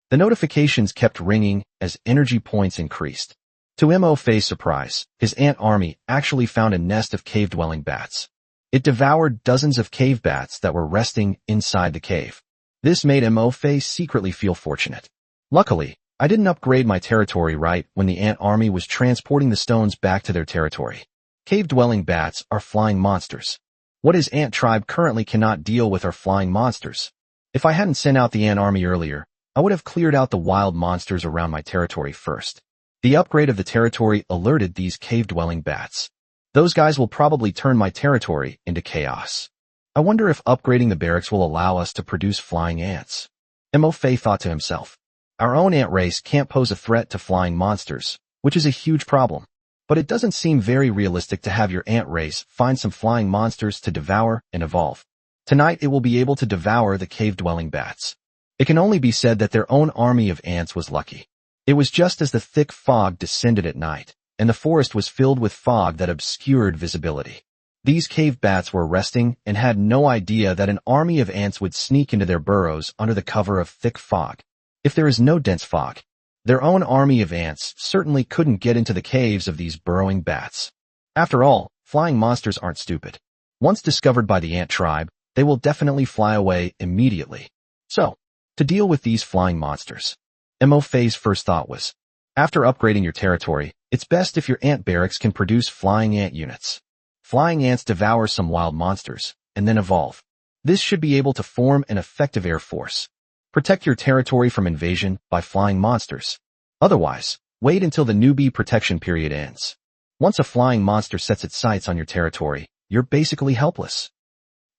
The notifications kept ringing as energy points increased. To Mo Fei's surprise, his ant army actually found a nest of cave-dwelling bats. It devoured dozens of cave bats that were resting inside the cave. This made Mo Fei secretly feel fortunate. Luckily, I didn't upgrade my territory right when the ant army was transporting the stones back to their territory. Cave-dwelling bats are flying monsters. What his ant tribe currently cannot deal with are flying monsters. If I hadn't sent out the ant army earlier, I would have cleared out the wild monsters around my territory first. The upgrade of the territory alerted these cave-dwelling bats. Those guys will probably turn my territory into chaos. I wonder if upgrading the barracks will allow us to produce flying ants. Mo Fei thought to himself. Our own ant race can't pose a threat to flying monsters, which is a huge problem. But it doesn't seem very realistic to have your ant race find some flying monsters to devour and evolve. Tonight it will be able to devour the cave-dwelling bats. It can only be said that their own army of ants was lucky. It was just as the thick fog descended at night, and the forest was filled with fog that obscured visibility. These cave bats were resting and had no idea that an army of ants would sneak into their burrows under the cover of thick fog. If there is no dense fog, their own army of ants certainly couldn't get into the caves of these burrowing bats. After all, flying monsters aren't stupid. Once discovered by the ant tribe, they will definitely fly away immediately. So, to deal with these flying monsters, Mo Fei's first thought was, after upgrading your territory, it's best if your ant barracks can produce flying ant units. Flying ants devour some wild monsters, and then evolve. This should be able to form an effective air force. Protect your territory from invasion by flying monsters. Otherwise, wait until the newbie protection period ends. Once a flying monster sets its sights on your territory, you're basically helpless.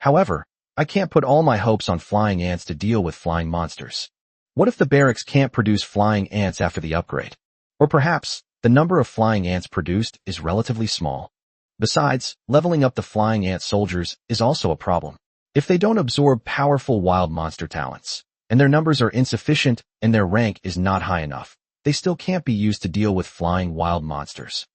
However, I can't put all my hopes on flying ants to deal with flying monsters. What if the barracks can't produce flying ants after the upgrade? Or perhaps, the number of flying ants produced is relatively small. Besides, leveling up the flying ant soldiers is also a problem. If they don't absorb powerful wild monster talents, and their numbers are insufficient and their rank is not high enough, they still can't be used to deal with flying wild monsters.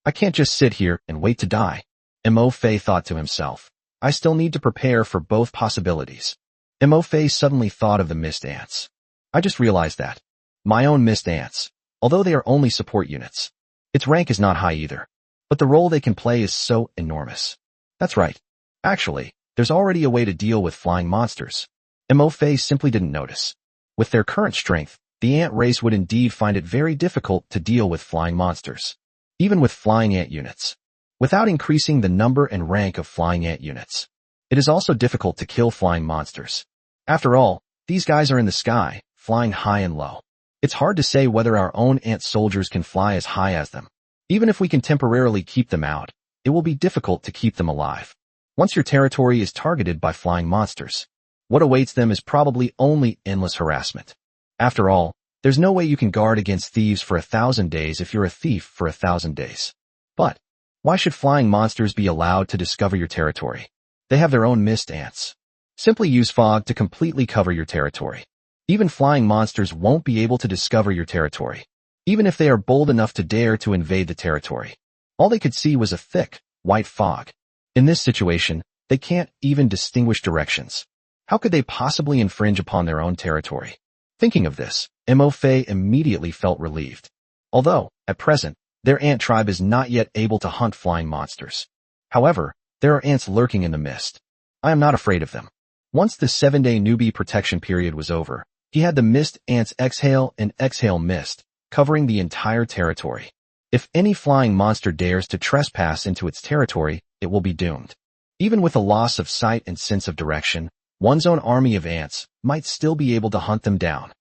I can't just sit here and wait to die. Mo Fei thought to himself. I still need to prepare for both possibilities. Mo Fei suddenly thought of the mist ants. I just realized that. My own mist ants, although they are only support units. Its rank is not high either. But the role they can play is so enormous. That's right. Actually, there's already a way to deal with flying monsters. Mo Fei simply didn't notice. With their current strength, the ant race would indeed find it very difficult to deal with flying monsters. Even with flying ant units. Without increasing the number and rank of flying ant units, it is also difficult to kill flying monsters. After all, these guys are in the sky, flying high and low. It's hard to say whether our own ant soldiers can fly as high as them. Even if we can temporarily keep them out, it will be difficult to keep them alive. Once your territory is targeted by flying monsters, what awaits them is probably only endless harassment. After all, there's no way you can guard against thieves for 1,000 days if you're a thief for 1,000 days. But, why should flying monsters be allowed to discover your territory? They have their own mist ants. Simply use fog to completely cover your territory. Even flying monsters won't be able to discover your territory, even if they are bold enough to dare to invade the territory. All they could see was a thick, white fog. In this situation, they can't even distinguish directions. How could they possibly infringe upon their own territory? Thinking of this, Mo Fei immediately felt relieved. Although, at present, their ant tribe is not yet able to hunt flying monsters. However, there are ants lurking in the mist. I am not afraid of them. Once the 7-day newbie protection period was over, he had the mist ants exhale and exhale mist, covering the entire territory. If any flying monster dares to trespass into its territory, it will be doomed. Even with a loss of sight and sense of direction, one's own army of ants might still be able to hunt them down.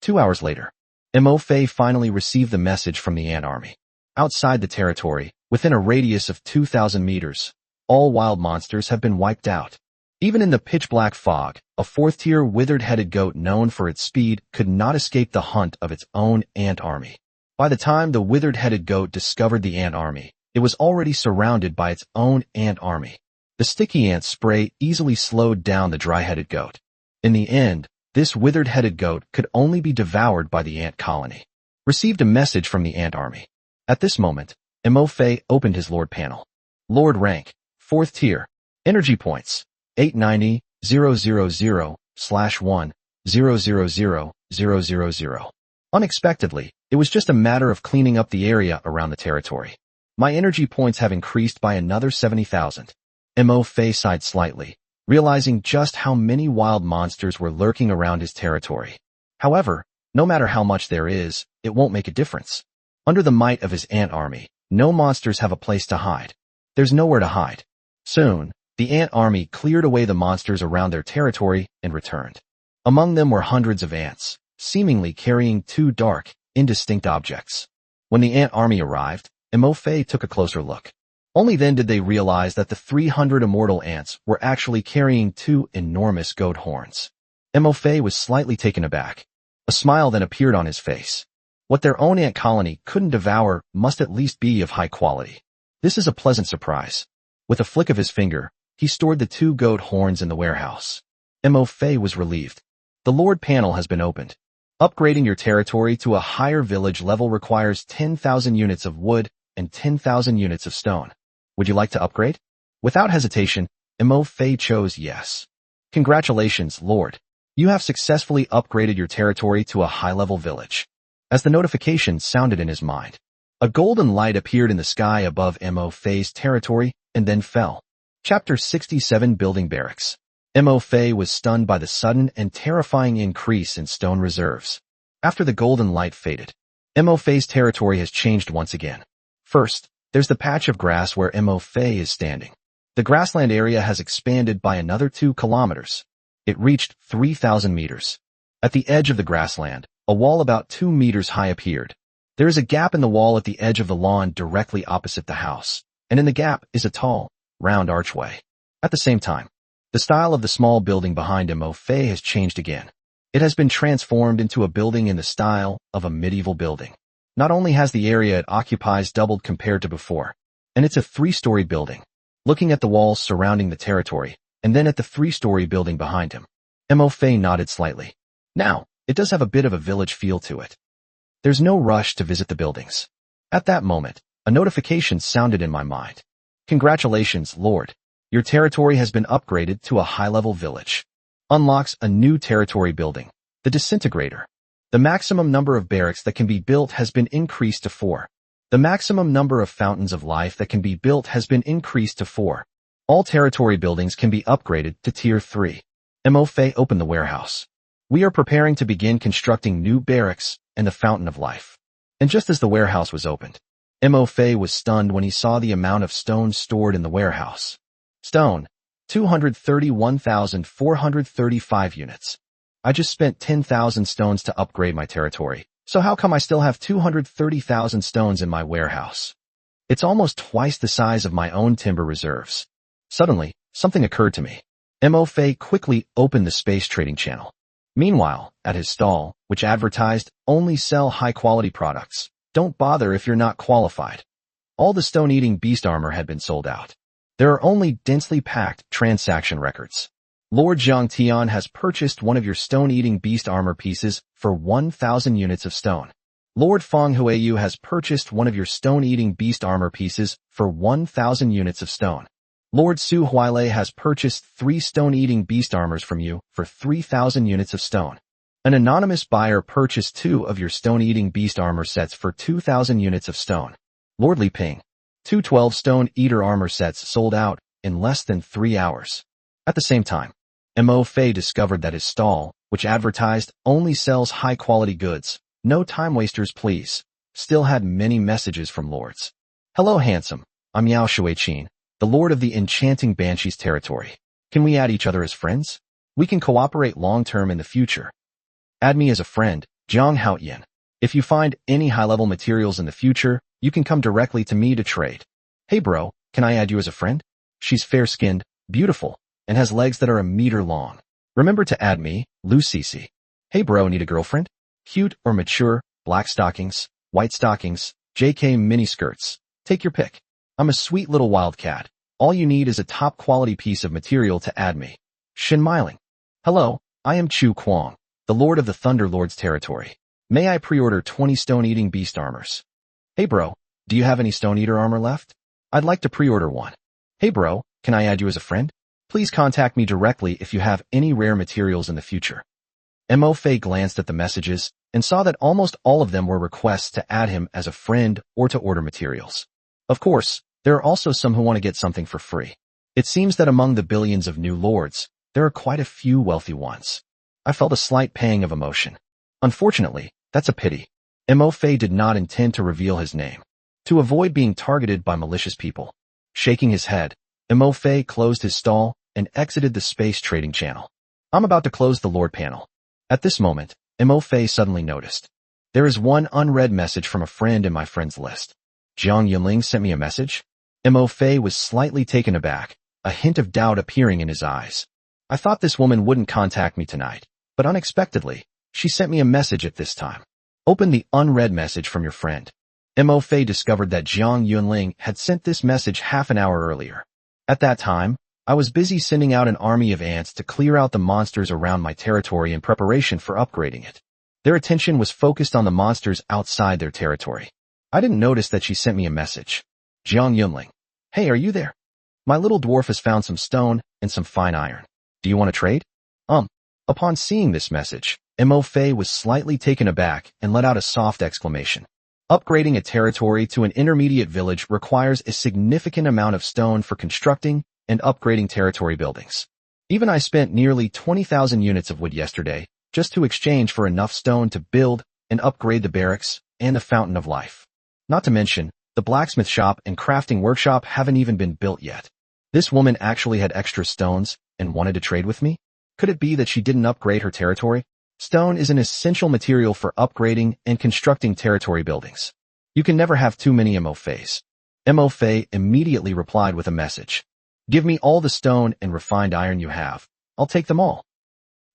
2 hours later, Mo Fei finally received the message from the ant army. Outside the territory, within a radius of 2,000 meters, all wild monsters have been wiped out. Even in the pitch-black fog, a 4th-tier withered-headed goat known for its speed could not escape the hunt of its own ant army. By the time the withered-headed goat discovered the ant army, it was already surrounded by its own ant army. The sticky ant spray easily slowed down the dry-headed goat. In the end, this withered-headed goat could only be devoured by the ant colony. Received a message from the ant army. At this moment, Mo Fei opened his Lord panel. Lord rank, 4th tier. Energy points, 890,000/1,000,000. Unexpectedly, It was just a matter of cleaning up the area around the territory. My energy points have increased by another 70,000. Mo Fei sighed slightly, realizing just how many wild monsters were lurking around his territory. However, no matter how much there is, it won't make a difference. Under the might of his ant army, no monsters have a place to hide. There's nowhere to hide. Soon, the ant army cleared away the monsters around their territory and returned. Among them were hundreds of ants, seemingly carrying two dark, indistinct objects. When the ant army arrived, Mo Fei took a closer look. Only then did they realize that the 300 immortal ants were actually carrying two enormous goat horns. Mo Fei was slightly taken aback. A smile then appeared on his face. What their own ant colony couldn't devour must at least be of high quality. This is a pleasant surprise. With a flick of his finger, he stored the two goat horns in the warehouse. Mo Fei was relieved. The Lord panel has been opened. Upgrading your territory to a higher village level requires 10,000 units of wood and 10,000 units of stone. Would you like to upgrade? Without hesitation, Mo Fei chose yes. Congratulations, Lord. You have successfully upgraded your territory to a high-level village. As the notification sounded in his mind, a golden light appeared in the sky above Mo Fei's territory and then fell. Chapter 67 Building Barracks. Mo Fei was stunned by the sudden and terrifying increase in stone reserves. After the golden light faded, Mo Fei's territory has changed once again. First, there's the patch of grass where Mo Fei is standing. The grassland area has expanded by another 2 kilometers. It reached 3,000 meters. At the edge of the grassland, a wall about 2 meters high appeared. There is a gap in the wall at the edge of the lawn directly opposite the house, and in the gap is a tall, round archway. At the same time, the style of the small building behind Mo Fei has changed again. It has been transformed into a building in the style of a medieval building. Not only has the area it occupies doubled compared to before, and it's a 3-story building. Looking at the walls surrounding the territory, and then at the 3-story building behind him, Mo Fei nodded slightly. Now, it does have a bit of a village feel to it. There's no rush to visit the buildings. At that moment, a notification sounded in my mind. Congratulations, Lord. Your territory has been upgraded to a high-level village. Unlocks a new territory building, the Disintegrator. The maximum number of barracks that can be built has been increased to 4. The maximum number of fountains of life that can be built has been increased to 4. All territory buildings can be upgraded to Tier 3. Mo Fei opened the warehouse. We are preparing to begin constructing new barracks and the Fountain of Life. And just as the warehouse was opened, Mo Fei was stunned when he saw the amount of stone stored in the warehouse. Stone, 231,435 units. I just spent 10,000 stones to upgrade my territory, so how come I still have 230,000 stones in my warehouse? It's almost twice the size of my own timber reserves. Suddenly, something occurred to me. Mo Fei quickly opened the space trading channel. Meanwhile, at his stall, which advertised, only sell high-quality products. Don't bother if you're not qualified. All the stone-eating beast armor had been sold out. There are only densely packed transaction records. Lord Zhang Tian has purchased one of your stone-eating beast armor pieces for 1,000 units of stone. Lord Feng Huiyu has purchased one of your stone-eating beast armor pieces for 1,000 units of stone. Lord Su Huilei has purchased 3 stone-eating beast armors from you for 3,000 units of stone. An anonymous buyer purchased 2 of your stone-eating beast armor sets for 2,000 units of stone. Lord Li Ping, 2 12 stone-eater armor sets sold out in less than 3 hours. At the same time, Mo Fei discovered that his stall, which advertised only sells high-quality goods, no time wasters please, still had many messages from lords. Hello handsome, I'm Yao Shuiqin, the lord of the enchanting Banshees territory. Can we add each other as friends? We can cooperate long-term in the future. Add me as a friend, Zhang Haoyan. If you find any high-level materials in the future, you can come directly to me to trade. Hey bro, can I add you as a friend? She's fair-skinned, beautiful, and has legs that are a meter long. Remember to add me, Lu Cici. Hey bro, need a girlfriend? Cute or mature, black stockings, white stockings, JK miniskirts. Take your pick. I'm a sweet little wildcat. All you need is a top-quality piece of material to add me. Shin Miling. Hello, I am Chu Kuang, the Lord of the Thunder Lord's territory. May I pre-order 20 stone-eating beast armors? Hey bro, do you have any stone-eater armor left? I'd like to pre-order one. Hey bro, can I add you as a friend? Please contact me directly if you have any rare materials in the future. Mo Fei glanced at the messages and saw that almost all of them were requests to add him as a friend or to order materials. Of course, there are also some who want to get something for free. It seems that among the billions of new lords, there are quite a few wealthy ones. I felt a slight pang of emotion. Unfortunately, that's a pity. Mo Fei did not intend to reveal his name, to avoid being targeted by malicious people. Shaking his head, Mo Fei closed his stall and exited the space trading channel. I'm about to close the Lord panel. At this moment, Mo Fei suddenly noticed. There is one unread message from a friend in my friends list. Jiang Yunling sent me a message? Mo Fei was slightly taken aback, a hint of doubt appearing in his eyes. I thought this woman wouldn't contact me tonight, but unexpectedly, she sent me a message at this time. Open the unread message from your friend. Mo Fei discovered that Jiang Yunling had sent this message half an hour earlier. At that time, I was busy sending out an army of ants to clear out the monsters around my territory in preparation for upgrading it. Their attention was focused on the monsters outside their territory. I didn't notice that she sent me a message. Jiang Yunling. Hey, are you there? My little dwarf has found some stone and some fine iron. Do you want to trade? Upon seeing this message, Mo Fei was slightly taken aback and let out a soft exclamation. Upgrading a territory to an intermediate village requires a significant amount of stone for constructing and upgrading territory buildings. Even I spent nearly 20,000 units of wood yesterday just to exchange for enough stone to build and upgrade the barracks and the fountain of life. Not to mention, the blacksmith shop and crafting workshop haven't even been built yet. This woman actually had extra stones and wanted to trade with me? Could it be that she didn't upgrade her territory? Stone is an essential material for upgrading and constructing territory buildings. You can never have too many Mo Feis. Mo Fei immediately replied with a message. Give me all the stone and refined iron you have. I'll take them all.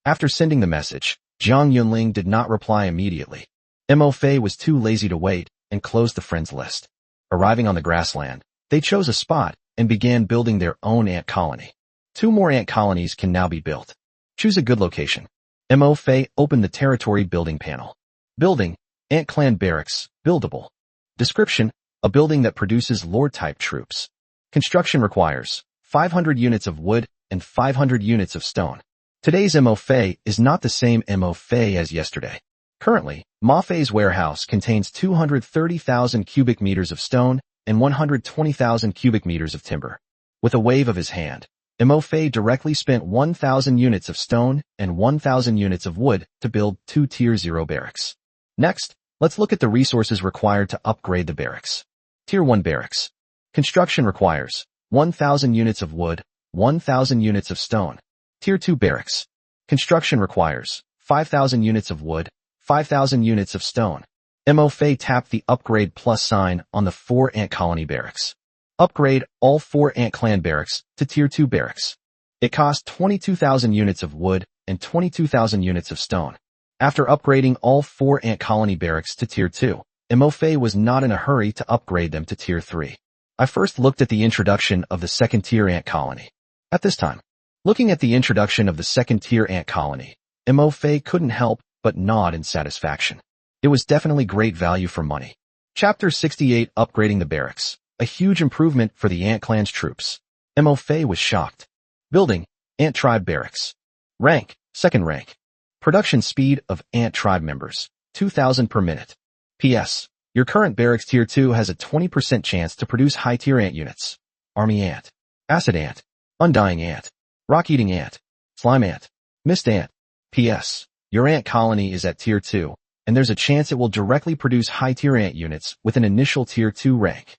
After sending the message, Jiang Yunling did not reply immediately. Mo Fei was too lazy to wait and closed the friends list. Arriving on the grassland, they chose a spot and began building their own ant colony. 2 more ant colonies can now be built. Choose a good location. Mo Fei opened the territory building panel. Building, Ant Clan Barracks, buildable. Description, a building that produces Lord-type troops. Construction requires 500 units of wood and 500 units of stone. Today's Mo Fei is not the same Mo Fei as yesterday. Currently, Ma Fei's warehouse contains 230,000 cubic meters of stone and 120,000 cubic meters of timber. With a wave of his hand, Mo Fei directly spent 1,000 units of stone and 1,000 units of wood to build 2 Tier 0 barracks. Next, let's look at the resources required to upgrade the barracks. Tier 1 barracks. Construction requires 1,000 units of wood, 1,000 units of stone. Tier 2 barracks. Construction requires 5,000 units of wood, 5,000 units of stone. Mo Fei tapped the upgrade plus sign on the 4 ant colony barracks. Upgrade all 4 ant clan barracks to Tier 2 barracks. It cost 22,000 units of wood and 22,000 units of stone. After upgrading all 4 ant colony barracks to Tier 2, Mo Fei was not in a hurry to upgrade them to Tier 3. I first looked at the introduction of the 2nd tier ant colony. At this time, looking at the introduction of the 2nd tier ant colony, Mo Fei couldn't help but nod in satisfaction. It was definitely great value for money. Chapter 68, Upgrading the Barracks. A huge improvement for the Ant Clan's troops. Mo Fei was shocked. Building, Ant Tribe Barracks. Rank, 2nd rank. Production speed of Ant Tribe members, 2,000 per minute. P.S. Your current barracks Tier 2 has a 20% chance to produce high-tier ant units. Army Ant, Acid Ant, Undying Ant, Rock-Eating Ant, Slime Ant, Mist Ant. P.S. Your ant colony is at Tier 2, and there's a chance it will directly produce high-tier ant units with an initial Tier 2 rank.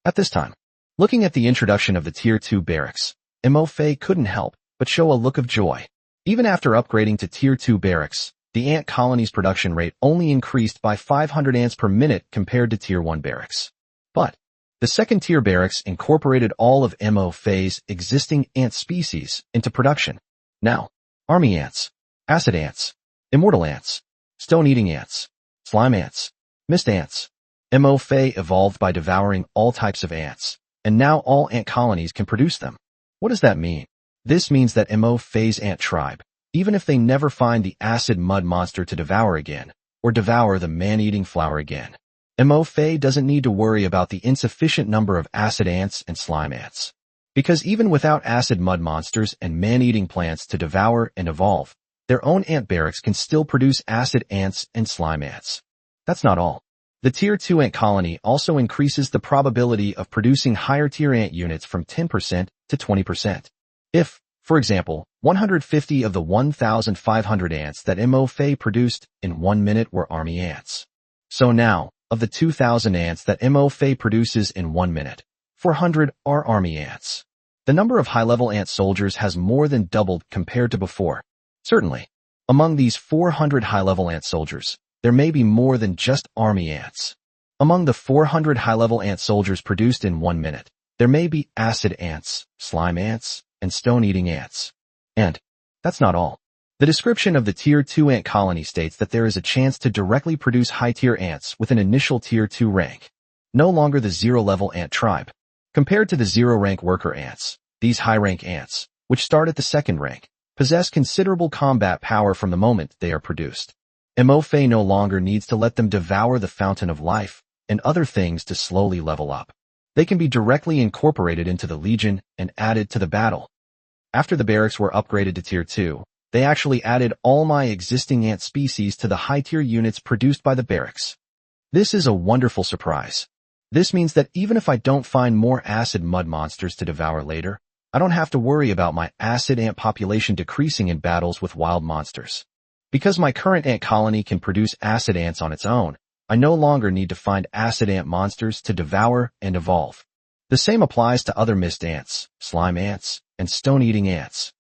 At this time, looking at the introduction of the Tier 2 barracks, Mo Fei couldn't help but show a look of joy. Even after upgrading to Tier 2 barracks, the ant colony's production rate only increased by 500 ants per minute compared to Tier 1 barracks. But the 2nd tier barracks incorporated all of Mo Fei's existing ant species into production. Now, Army Ants, Acid Ants, Immortal Ants, Stone-Eating Ants, Slime Ants, Mist Ants. Mo Fei evolved by devouring all types of ants, and now all ant colonies can produce them. What does that mean? This means that Mo Fei's ant tribe, even if they never find the acid mud monster to devour again, or devour the man-eating flower again, Mo Fei doesn't need to worry about the insufficient number of acid ants and slime ants. Because even without acid mud monsters and man-eating plants to devour and evolve, their own ant barracks can still produce acid ants and slime ants. That's not all. The Tier 2 ant colony also increases the probability of producing higher tier ant units from 10% to 20%. If, for example, 150 of the 1,500 ants that MOFA produced in 1 minute were army ants. So now, of the 2,000 ants that MOFA produces in 1 minute, 400 are army ants. The number of high-level ant soldiers has more than doubled compared to before. Certainly, among these 400 high-level ant soldiers, there may be more than just army ants. Among the 400 high-level ant soldiers produced in 1 minute, there may be acid ants, slime ants, and stone-eating ants. And that's not all. The description of the Tier 2 ant colony states that there is a chance to directly produce high-tier ants with an initial Tier 2 rank. No longer the zero-level ant tribe. Compared to the zero-rank worker ants, these high-rank ants, which start at the second rank, possess considerable combat power from the moment they are produced. MOFA no longer needs to let them devour the fountain of life and other things to slowly level up. They can be directly incorporated into the legion and added to the battle. After the barracks were upgraded to Tier 2, they actually added all my existing ant species to the high-tier units produced by the barracks. This is a wonderful surprise. This means that even if I don't find more acid mud monsters to devour later, I don't have to worry about my acid ant population decreasing in battles with wild monsters. Because my current ant colony can produce acid ants on its own, I no longer need to find acid ant monsters to devour and evolve. The same applies to other mist ants, slime ants, and stone-eating ants.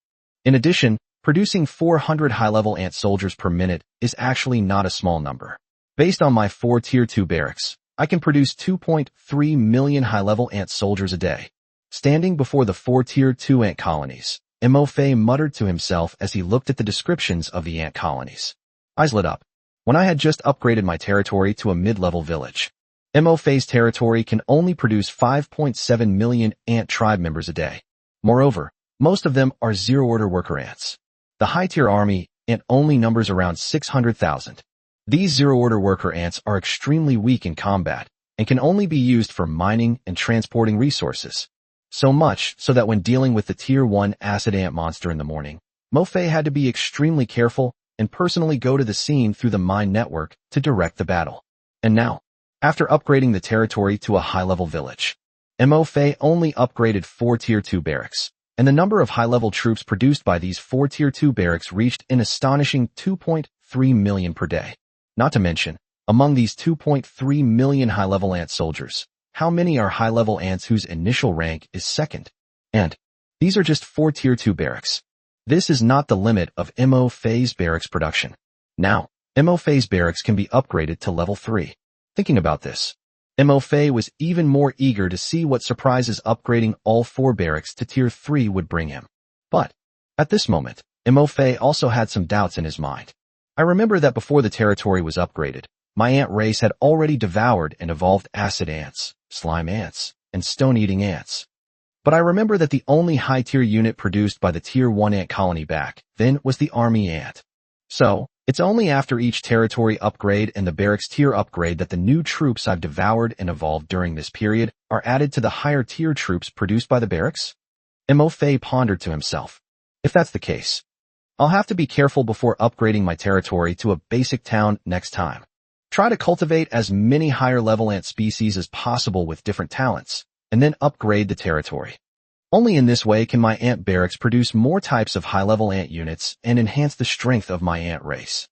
In addition, producing 400 high-level ant soldiers per minute is actually not a small number. Based on my 4 Tier 2 barracks, I can produce 2.3 million high-level ant soldiers a day. Standing before the 4 Tier 2 ant colonies, MOFA muttered to himself as he looked at the descriptions of the ant colonies. Eyes lit up. When I had just upgraded my territory to a mid-level village, MOFA's territory can only produce 5.7 million ant tribe members a day. Moreover, most of them are zero-order worker ants. The high-tier army ant only numbers around 600,000. These zero-order worker ants are extremely weak in combat and can only be used for mining and transporting resources. So much so that when dealing with the Tier 1 acid ant monster in the morning, MOFA had to be extremely careful and personally go to the scene through the mine network to direct the battle. And now, after upgrading the territory to a high-level village, MOFA only upgraded 4 Tier 2 barracks, and the number of high-level troops produced by these 4 Tier 2 barracks reached an astonishing 2.3 million per day. Not to mention, among these 2.3 million high-level ant soldiers, how many are high-level ants whose initial rank is second? And these are just 4 Tier 2 barracks. This is not the limit of MOFA's barracks production. Now, MOFA's barracks can be upgraded to level 3. Thinking about this, MOFA was even more eager to see what surprises upgrading all 4 barracks to Tier 3 would bring him. But, at this moment, MOFA also had some doubts in his mind. I remember that before the territory was upgraded, my ant race had already devoured and evolved acid ants, slime ants, and stone-eating ants. But I remember that the only high-tier unit produced by the Tier 1 ant colony back then was the army ant. So, it's only after each territory upgrade and the barracks tier upgrade that the new troops I've devoured and evolved during this period are added to the higher tier troops produced by the barracks? MOFA pondered to himself. If that's the case, I'll have to be careful before upgrading my territory to a basic town next time. Try to cultivate as many higher-level ant species as possible with different talents, and then upgrade the territory. Only in this way can my ant barracks produce more types of high-level ant units and enhance the strength of my ant race.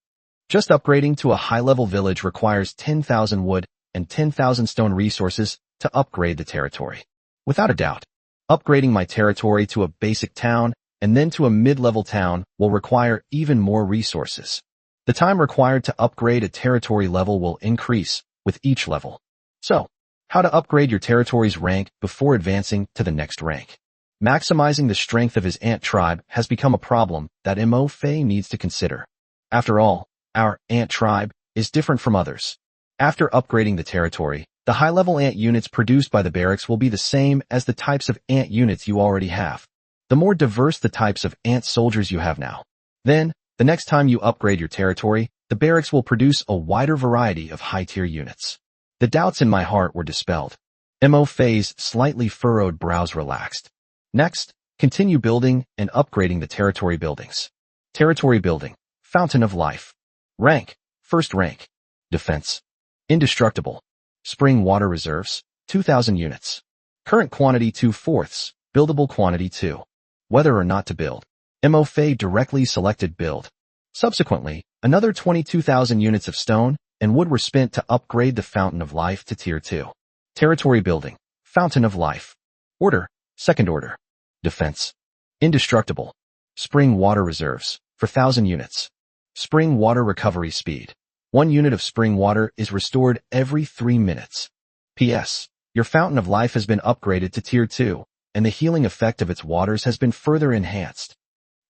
Just upgrading to a high-level village requires 10,000 wood and 10,000 stone resources to upgrade the territory. Without a doubt, upgrading my territory to a basic town and then to a mid-level town will require even more resources. The time required to upgrade a territory level will increase with each level. So, how to upgrade your territory's rank before advancing to the next rank? Maximizing the strength of his ant tribe has become a problem that MOFA needs to consider. After all, our ant tribe is different from others. After upgrading the territory, the high-level ant units produced by the barracks will be the same as the types of ant units you already have. The more diverse the types of ant soldiers you have now, then, the next time you upgrade your territory, the barracks will produce a wider variety of high-tier units. The doubts in my heart were dispelled. MOFA's slightly furrowed brows relaxed. Next, continue building and upgrading the territory buildings. Territory building. Fountain of Life. Rank, first rank. Defense. Indestructible. Spring water reserves, 2,000 units. Current quantity 2/4, buildable quantity 2. Whether or not to build. MOFA directly selected build. Subsequently, another 22,000 units of stone and wood were spent to upgrade the Fountain of Life to Tier 2. Territory building. Fountain of Life. Order, second order. Defense. Indestructible. Spring water reserves, 4,000 units. Spring water recovery speed. 1 unit of spring water is restored every 3 minutes. PS. Your Fountain of Life has been upgraded to Tier 2, and the healing effect of its waters has been further enhanced.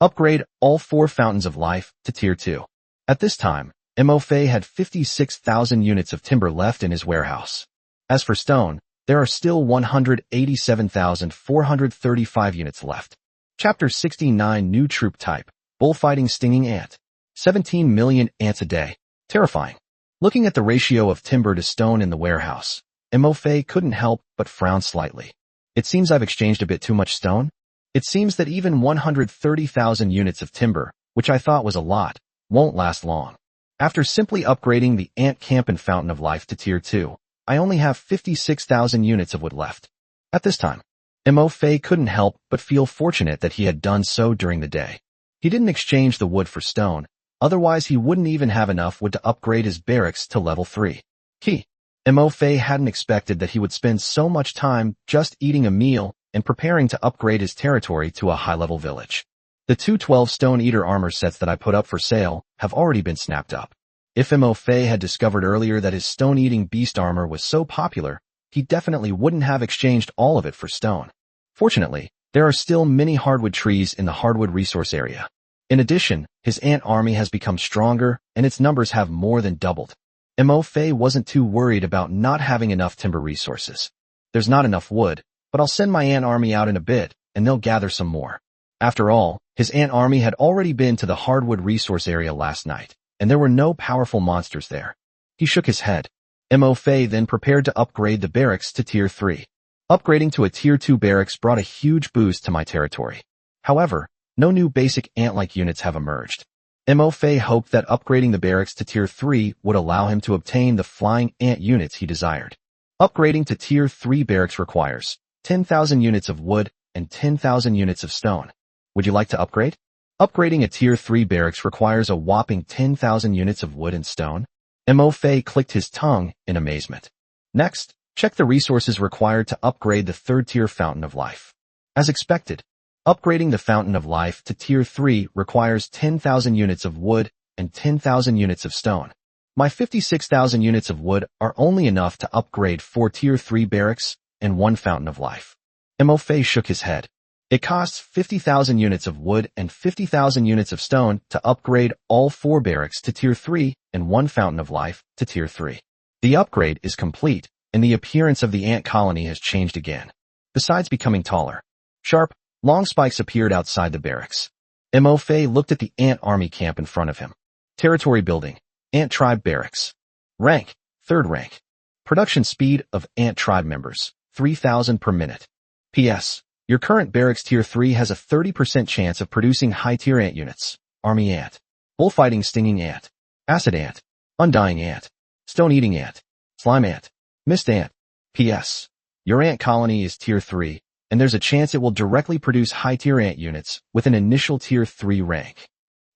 Upgrade all 4 Fountains of Life to Tier 2. At this time, MOFA had 56,000 units of timber left in his warehouse. As for stone, there are still 187,435 units left. Chapter 69 New Troop Type. Bullfighting Stinging Ant. 17 million ants a day. Terrifying. Looking at the ratio of timber to stone in the warehouse, MOFA couldn't help but frown slightly. It seems I've exchanged a bit too much stone. It seems that even 130,000 units of timber, which I thought was a lot, won't last long. After simply upgrading the ant camp and Fountain of Life to Tier 2, I only have 56,000 units of wood left. At this time, MOFA couldn't help but feel fortunate that he had done so during the day. He didn't exchange the wood for stone, otherwise he wouldn't even have enough wood to upgrade his barracks to level 3. Key. MOFA hadn't expected that he would spend so much time just eating a meal and preparing to upgrade his territory to a high-level village. The 212 Stone Eater armor sets that I put up for sale have already been snapped up. If MOFA had discovered earlier that his stone-eating beast armor was so popular, he definitely wouldn't have exchanged all of it for stone. Fortunately, there are still many hardwood trees in the hardwood resource area. In addition, his ant army has become stronger and its numbers have more than doubled. MOFA wasn't too worried about not having enough timber resources. There's not enough wood, but I'll send my ant army out in a bit and they'll gather some more. After all, his ant army had already been to the hardwood resource area last night, and there were no powerful monsters there. He shook his head. MOFA then prepared to upgrade the barracks to Tier 3. Upgrading to a Tier 2 barracks brought a huge boost to my territory. However, no new basic ant-like units have emerged. MOFA hoped that upgrading the barracks to Tier 3 would allow him to obtain the flying ant units he desired. Upgrading to Tier 3 barracks requires 10,000 units of wood and 10,000 units of stone. Would you like to upgrade? Upgrading a Tier 3 barracks requires a whopping 10,000 units of wood and stone. MOFA clicked his tongue in amazement. Next, check the resources required to upgrade the 3rd tier Fountain of Life. As expected, upgrading the Fountain of Life to Tier 3 requires 10,000 units of wood and 10,000 units of stone. My 56,000 units of wood are only enough to upgrade 4 Tier 3 barracks and 1 Fountain of Life. MOFA shook his head. It costs 50,000 units of wood and 50,000 units of stone to upgrade all 4 barracks to Tier 3 and 1 Fountain of Life to Tier 3. The upgrade is complete, and the appearance of the ant colony has changed again. Besides becoming taller, sharp, long spikes appeared outside the barracks. MOFA looked at the ant army camp in front of him. Territory building. Ant tribe barracks. Rank. 3rd rank. Production speed of ant tribe members. 3,000 per minute. PS. Your current barracks Tier 3 has a 30% chance of producing high-tier ant units. Army ant. Bullfighting stinging ant. Acid ant. Undying ant. Stone-eating ant. Slime ant. Mist ant. PS. Your ant colony is Tier 3, and there's a chance it will directly produce high-tier ant units with an initial Tier 3 rank.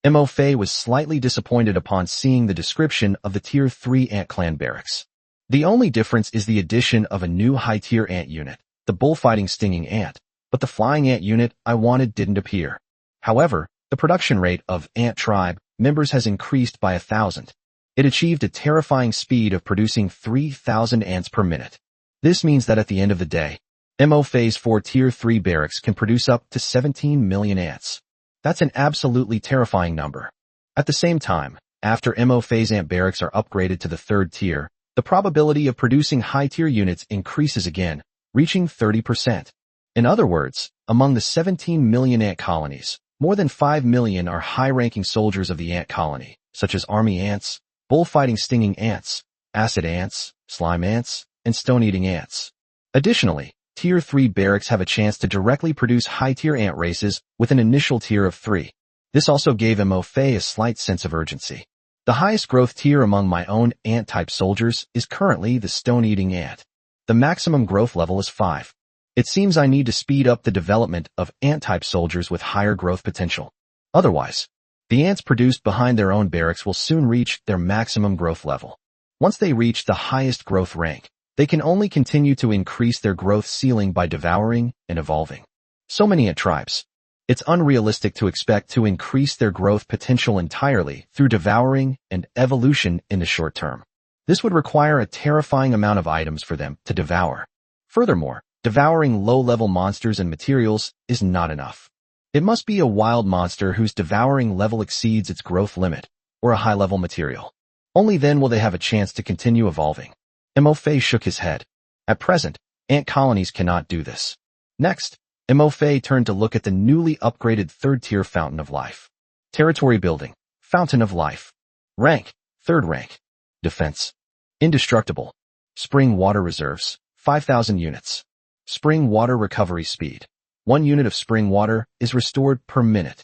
MOFA was slightly disappointed upon seeing the description of the Tier 3 ant clan barracks. The only difference is the addition of a new high-tier ant unit, the bullfighting stinging ant, but the flying ant unit I wanted didn't appear. However, the production rate of ant tribe members has increased by 1,000. It achieved a terrifying speed of producing 3,000 ants per minute. This means that at the end of the day, MOFA's 4 Tier 3 barracks can produce up to 17 million ants. That's an absolutely terrifying number. At the same time, after MOFA's ant barracks are upgraded to the 3rd tier, the probability of producing high-tier units increases again, reaching 30%. In other words, among the 17 million ant colonies, more than 5 million are high-ranking soldiers of the ant colony, such as army ants, bullfighting stinging ants, acid ants, slime ants, and stone-eating ants. Additionally, Tier 3 barracks have a chance to directly produce high-tier ant races with an initial tier of 3. This also gave Mo-Fei a slight sense of urgency. The highest growth tier among my own ant-type soldiers is currently the stone-eating ant. The maximum growth level is 5. It seems I need to speed up the development of ant-type soldiers with higher growth potential. Otherwise, the ants produced behind their own barracks will soon reach their maximum growth level. Once they reach the highest growth rank, they can only continue to increase their growth ceiling by devouring and evolving. So many ant tribes. It's unrealistic to expect to increase their growth potential entirely through devouring and evolution in the short term. This would require a terrifying amount of items for them to devour. Furthermore, devouring low-level monsters and materials is not enough. It must be a wild monster whose devouring level exceeds its growth limit, or a high-level material. Only then will they have a chance to continue evolving. Mo-Fei shook his head. At present, ant colonies cannot do this. Next, Mo-Fei turned to look at the newly upgraded third-tier Fountain of Life. Territory building, Fountain of Life. Rank, 3rd rank. Defense, indestructible. Spring water reserves, 5,000 units. Spring water recovery speed. 1 unit of spring water is restored per minute.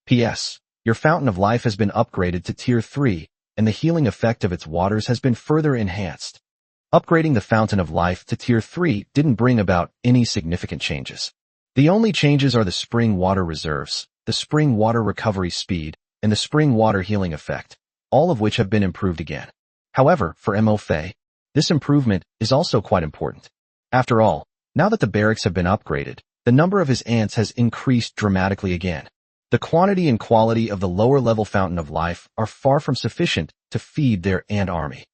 P.S. Your Fountain of Life has been upgraded to Tier 3, and the healing effect of its waters has been further enhanced. Upgrading the Fountain of Life to Tier 3 didn't bring about any significant changes. The only changes are the spring water reserves, the spring water recovery speed, and the spring water healing effect, all of which have been improved again. However, for Mo-Fei, this improvement is also quite important. After all, now that the barracks have been upgraded, the number of his ants has increased dramatically again. The quantity and quality of the lower-level Fountain of Life are far from sufficient to feed their ant army.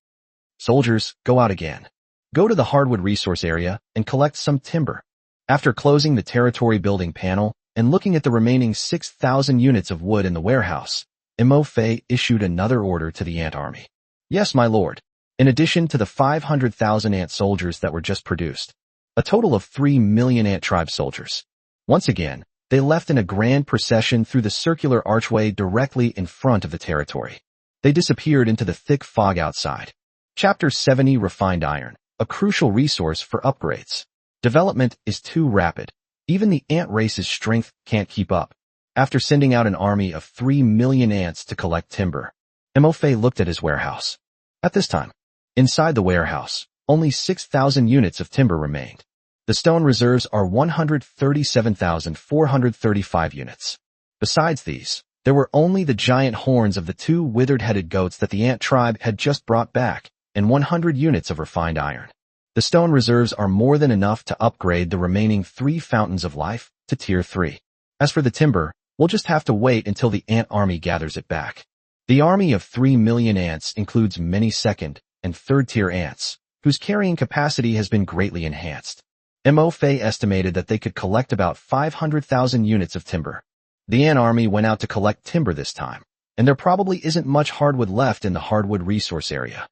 Soldiers, go out again. Go to the hardwood resource area and collect some timber. After closing the territory building panel and looking at the remaining 6,000 units of wood in the warehouse, Mo-Fei issued another order to the ant army. Yes, my lord. In addition to the 500,000 ant soldiers that were just produced, a total of 3 million ant tribe soldiers. Once again, they left in a grand procession through the circular archway directly in front of the territory. They disappeared into the thick fog outside. Chapter 70 Refined Iron, a crucial resource for upgrades. Development is too rapid. Even the ant race's strength can't keep up. After sending out an army of 3 million ants to collect timber, Mo-Fei looked at his warehouse. At this time, inside the warehouse, only 6,000 units of timber remained. The stone reserves are 137,435 units. Besides these, there were only the giant horns of the 2 withered-headed goats that the ant tribe had just brought back, and 100 units of refined iron. The stone reserves are more than enough to upgrade the remaining 3 Fountains of Life to Tier 3. As for the timber, we'll just have to wait until the ant army gathers it back. The army of 3 million ants includes many 2nd and 3rd tier ants, whose carrying capacity has been greatly enhanced. Mo-Fei estimated that they could collect about 500,000 units of timber. The ant army went out to collect timber this time, and there probably isn't much hardwood left in the hardwood resource area.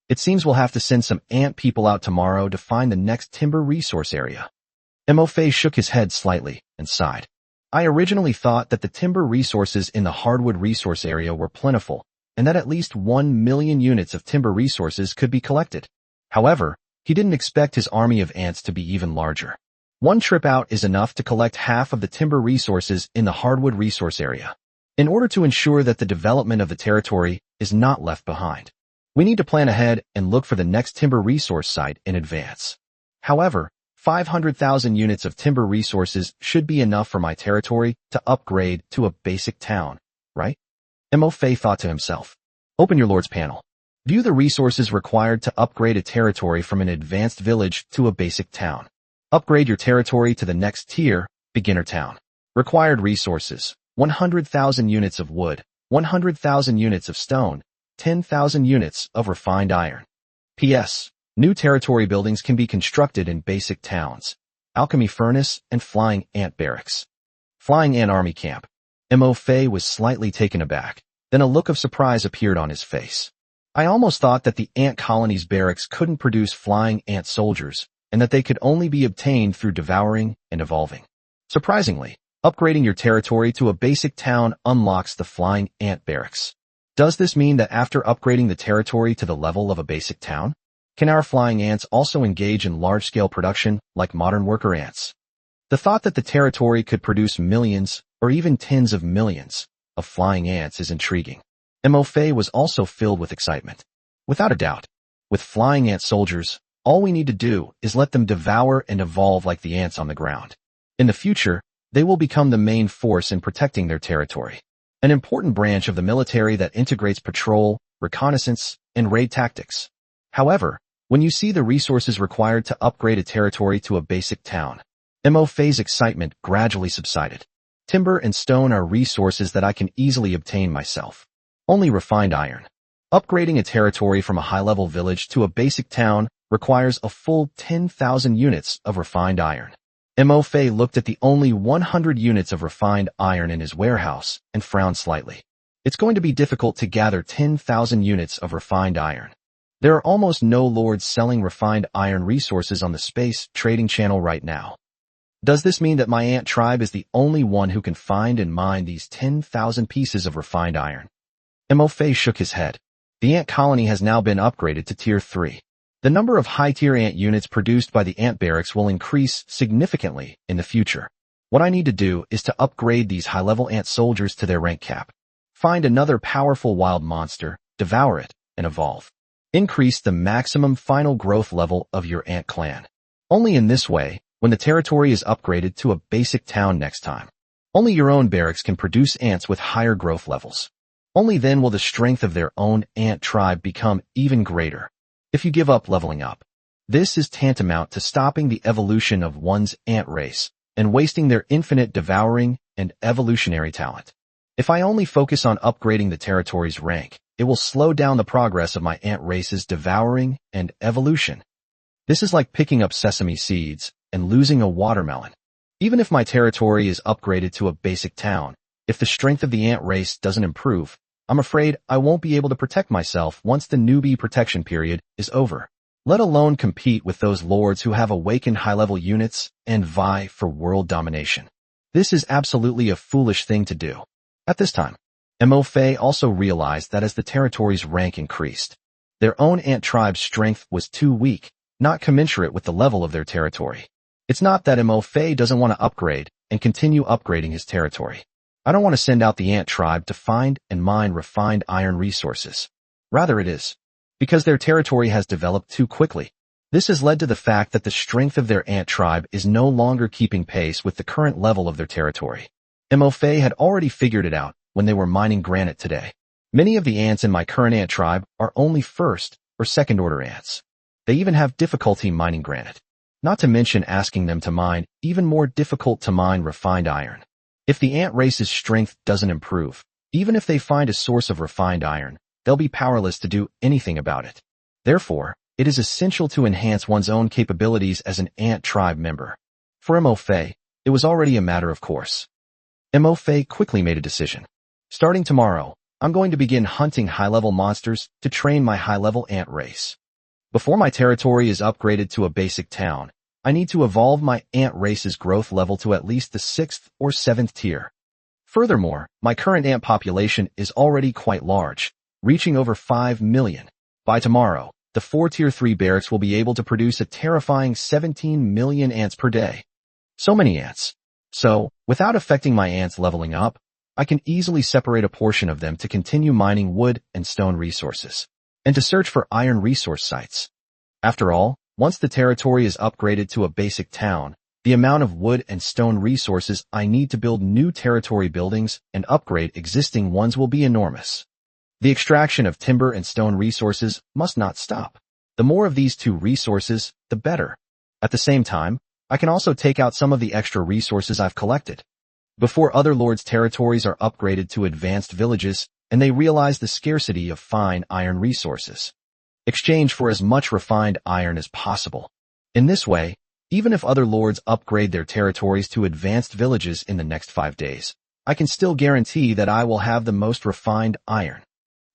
It seems we'll have to send some ant people out tomorrow to find the next timber resource area. Mo-Fei shook his head slightly and sighed. I originally thought that the timber resources in the hardwood resource area were plentiful, and that at least 1 million units of timber resources could be collected. However, he didn't expect his army of ants to be even larger. 1 trip out is enough to collect half of the timber resources in the hardwood resource area. In order to ensure that the development of the territory is not left behind, we need to plan ahead and look for the next timber resource site in advance. However, 500,000 units of timber resources should be enough for my territory to upgrade to a basic town, right? Mo-Fei thought to himself. Open your lord's panel. View the resources required to upgrade a territory from an advanced village to a basic town. Upgrade your territory to the next tier, beginner town. Required resources, 100,000 units of wood, 100,000 units of stone, 10,000 units of refined iron. P.S. New territory buildings can be constructed in basic towns. Alchemy furnace and flying ant barracks. Flying ant army camp. Mo-Fei was slightly taken aback. Then a look of surprise appeared on his face. I almost thought that the ant colony's barracks couldn't produce flying ant soldiers, and that they could only be obtained through devouring and evolving. Surprisingly, upgrading your territory to a basic town unlocks the flying ant barracks. Does this mean that after upgrading the territory to the level of a basic town, can our flying ants also engage in large-scale production like modern worker ants? The thought that the territory could produce millions or even tens of millions of flying ants is intriguing. Mofe was also filled with excitement. Without a doubt, with flying ant soldiers, all we need to do is let them devour and evolve like the ants on the ground. In the future, they will become the main force in protecting their territory, an important branch of the military that integrates patrol, reconnaissance, and raid tactics. However, when you see the resources required to upgrade a territory to a basic town, Mofe's excitement gradually subsided. Timber and stone are resources that I can easily obtain myself. Only refined iron. Upgrading a territory from a high-level village to a basic town requires a full 10,000 units of refined iron. Mofe looked at the only 100 units of refined iron in his warehouse and frowned slightly. It's going to be difficult to gather 10,000 units of refined iron. There are almost no lords selling refined iron resources on the space trading channel right now. Does this mean that my ant tribe is the only one who can find and mine these 10,000 pieces of refined iron? Mofe shook his head. The ant colony has now been upgraded to Tier 3. The number of high-tier ant units produced by the ant barracks will increase significantly in the future. What I need to do is to upgrade these high-level ant soldiers to their rank cap. Find another powerful wild monster, devour it, and evolve. Increase the maximum final growth level of your ant clan. Only in this way, when the territory is upgraded to a basic town next time, only your own barracks can produce ants with higher growth levels. Only then will the strength of their own ant tribe become even greater. If you give up leveling up, this is tantamount to stopping the evolution of one's ant race and wasting their infinite devouring and evolutionary talent. If I only focus on upgrading the territory's rank, it will slow down the progress of my ant race's devouring and evolution. This is like picking up sesame seeds and losing a watermelon. Even if my territory is upgraded to a basic town, if the strength of the ant race doesn't improve, I'm afraid I won't be able to protect myself once the newbie protection period is over, let alone compete with those lords who have awakened high-level units and vie for world domination. This is absolutely a foolish thing to do. At this time, Mofe also realized that as the territory's rank increased, their own ant tribe's strength was too weak, not commensurate with the level of their territory. It's not that Mofe doesn't want to upgrade and continue upgrading his territory. I don't want to send out the ant tribe to find and mine refined iron resources. Rather it is because their territory has developed too quickly. This has led to the fact that the strength of their ant tribe is no longer keeping pace with the current level of their territory. Mofe had already figured it out when they were mining granite today. Many of the ants in my current ant tribe are only first or second order ants. They even have difficulty mining granite. Not to mention asking them to mine even more difficult to mine refined iron. If the ant race's strength doesn't improve, even if they find a source of refined iron, they'll be powerless to do anything about it. Therefore, it is essential to enhance one's own capabilities as an ant tribe member. For Mofe, it was already a matter of course. Mofe quickly made a decision. Starting tomorrow, I'm going to begin hunting high-level monsters to train my high-level ant race. Before my territory is upgraded to a basic town, I need to evolve my ant race's growth level to at least the 6th or 7th tier. Furthermore, my current ant population is already quite large, reaching over 5 million. By tomorrow, the 4 Tier 3 barracks will be able to produce a terrifying 17 million ants per day. So many ants. So, without affecting my ants leveling up, I can easily separate a portion of them to continue mining wood and stone resources, and to search for iron resource sites. After all, once the territory is upgraded to a basic town, the amount of wood and stone resources I need to build new territory buildings and upgrade existing ones will be enormous. The extraction of timber and stone resources must not stop. The more of these two resources, the better. At the same time, I can also take out some of the extra resources I've collected. Before other lords' territories are upgraded to advanced villages and they realize the scarcity of fine iron resources. Exchange for as much refined iron as possible. In this way, even if other lords upgrade their territories to advanced villages in the next 5 days, I can still guarantee that I will have the most refined iron.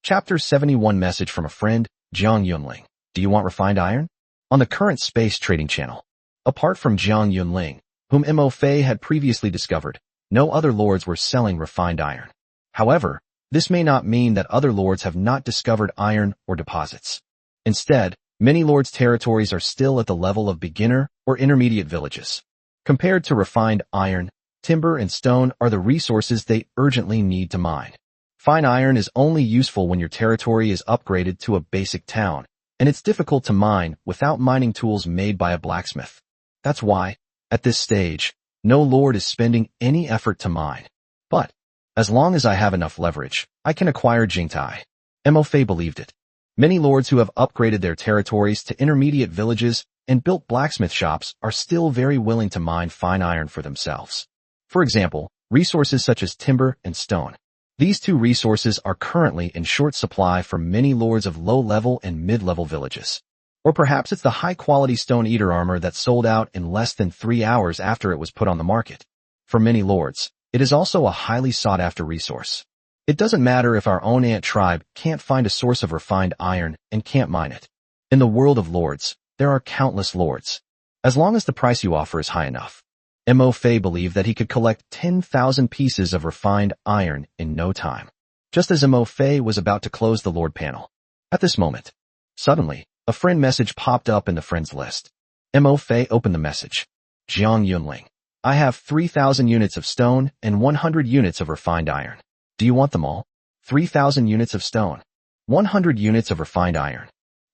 Chapter 71 Message from a friend, Jiang Yunling. Do you want refined iron? On the current space trading channel, apart from Jiang Yunling, whom Mofe had previously discovered, no other lords were selling refined iron. However, this may not mean that other lords have not discovered iron or deposits. Instead, many lords' territories are still at the level of beginner or intermediate villages. Compared to refined iron, timber, and stone are the resources they urgently need to mine. Fine iron is only useful when your territory is upgraded to a basic town, and it's difficult to mine without mining tools made by a blacksmith. That's why, at this stage, no lord is spending any effort to mine. But, as long as I have enough leverage, I can acquire Jingtai. Mo Fei believed it. Many lords who have upgraded their territories to intermediate villages and built blacksmith shops are still very willing to mine fine iron for themselves. For example, resources such as timber and stone. These two resources are currently in short supply for many lords of low-level and mid-level villages. Or perhaps it's the high-quality stone eater armor that sold out in less than 3 hours after it was put on the market. For many lords, it is also a highly sought-after resource. It doesn't matter if our own ant tribe can't find a source of refined iron and can't mine it. In the world of lords, there are countless lords. As long as the price you offer is high enough. Mo Fei believed that he could collect 10,000 pieces of refined iron in no time. Just as Mo Fei was about to close the lord panel. At this moment, suddenly, a friend message popped up in the friends list. Mo Fei opened the message. Jiang Yunling. I have 3,000 units of stone and 100 units of refined iron. Do you want them all? 3,000 units of stone. 100 units of refined iron.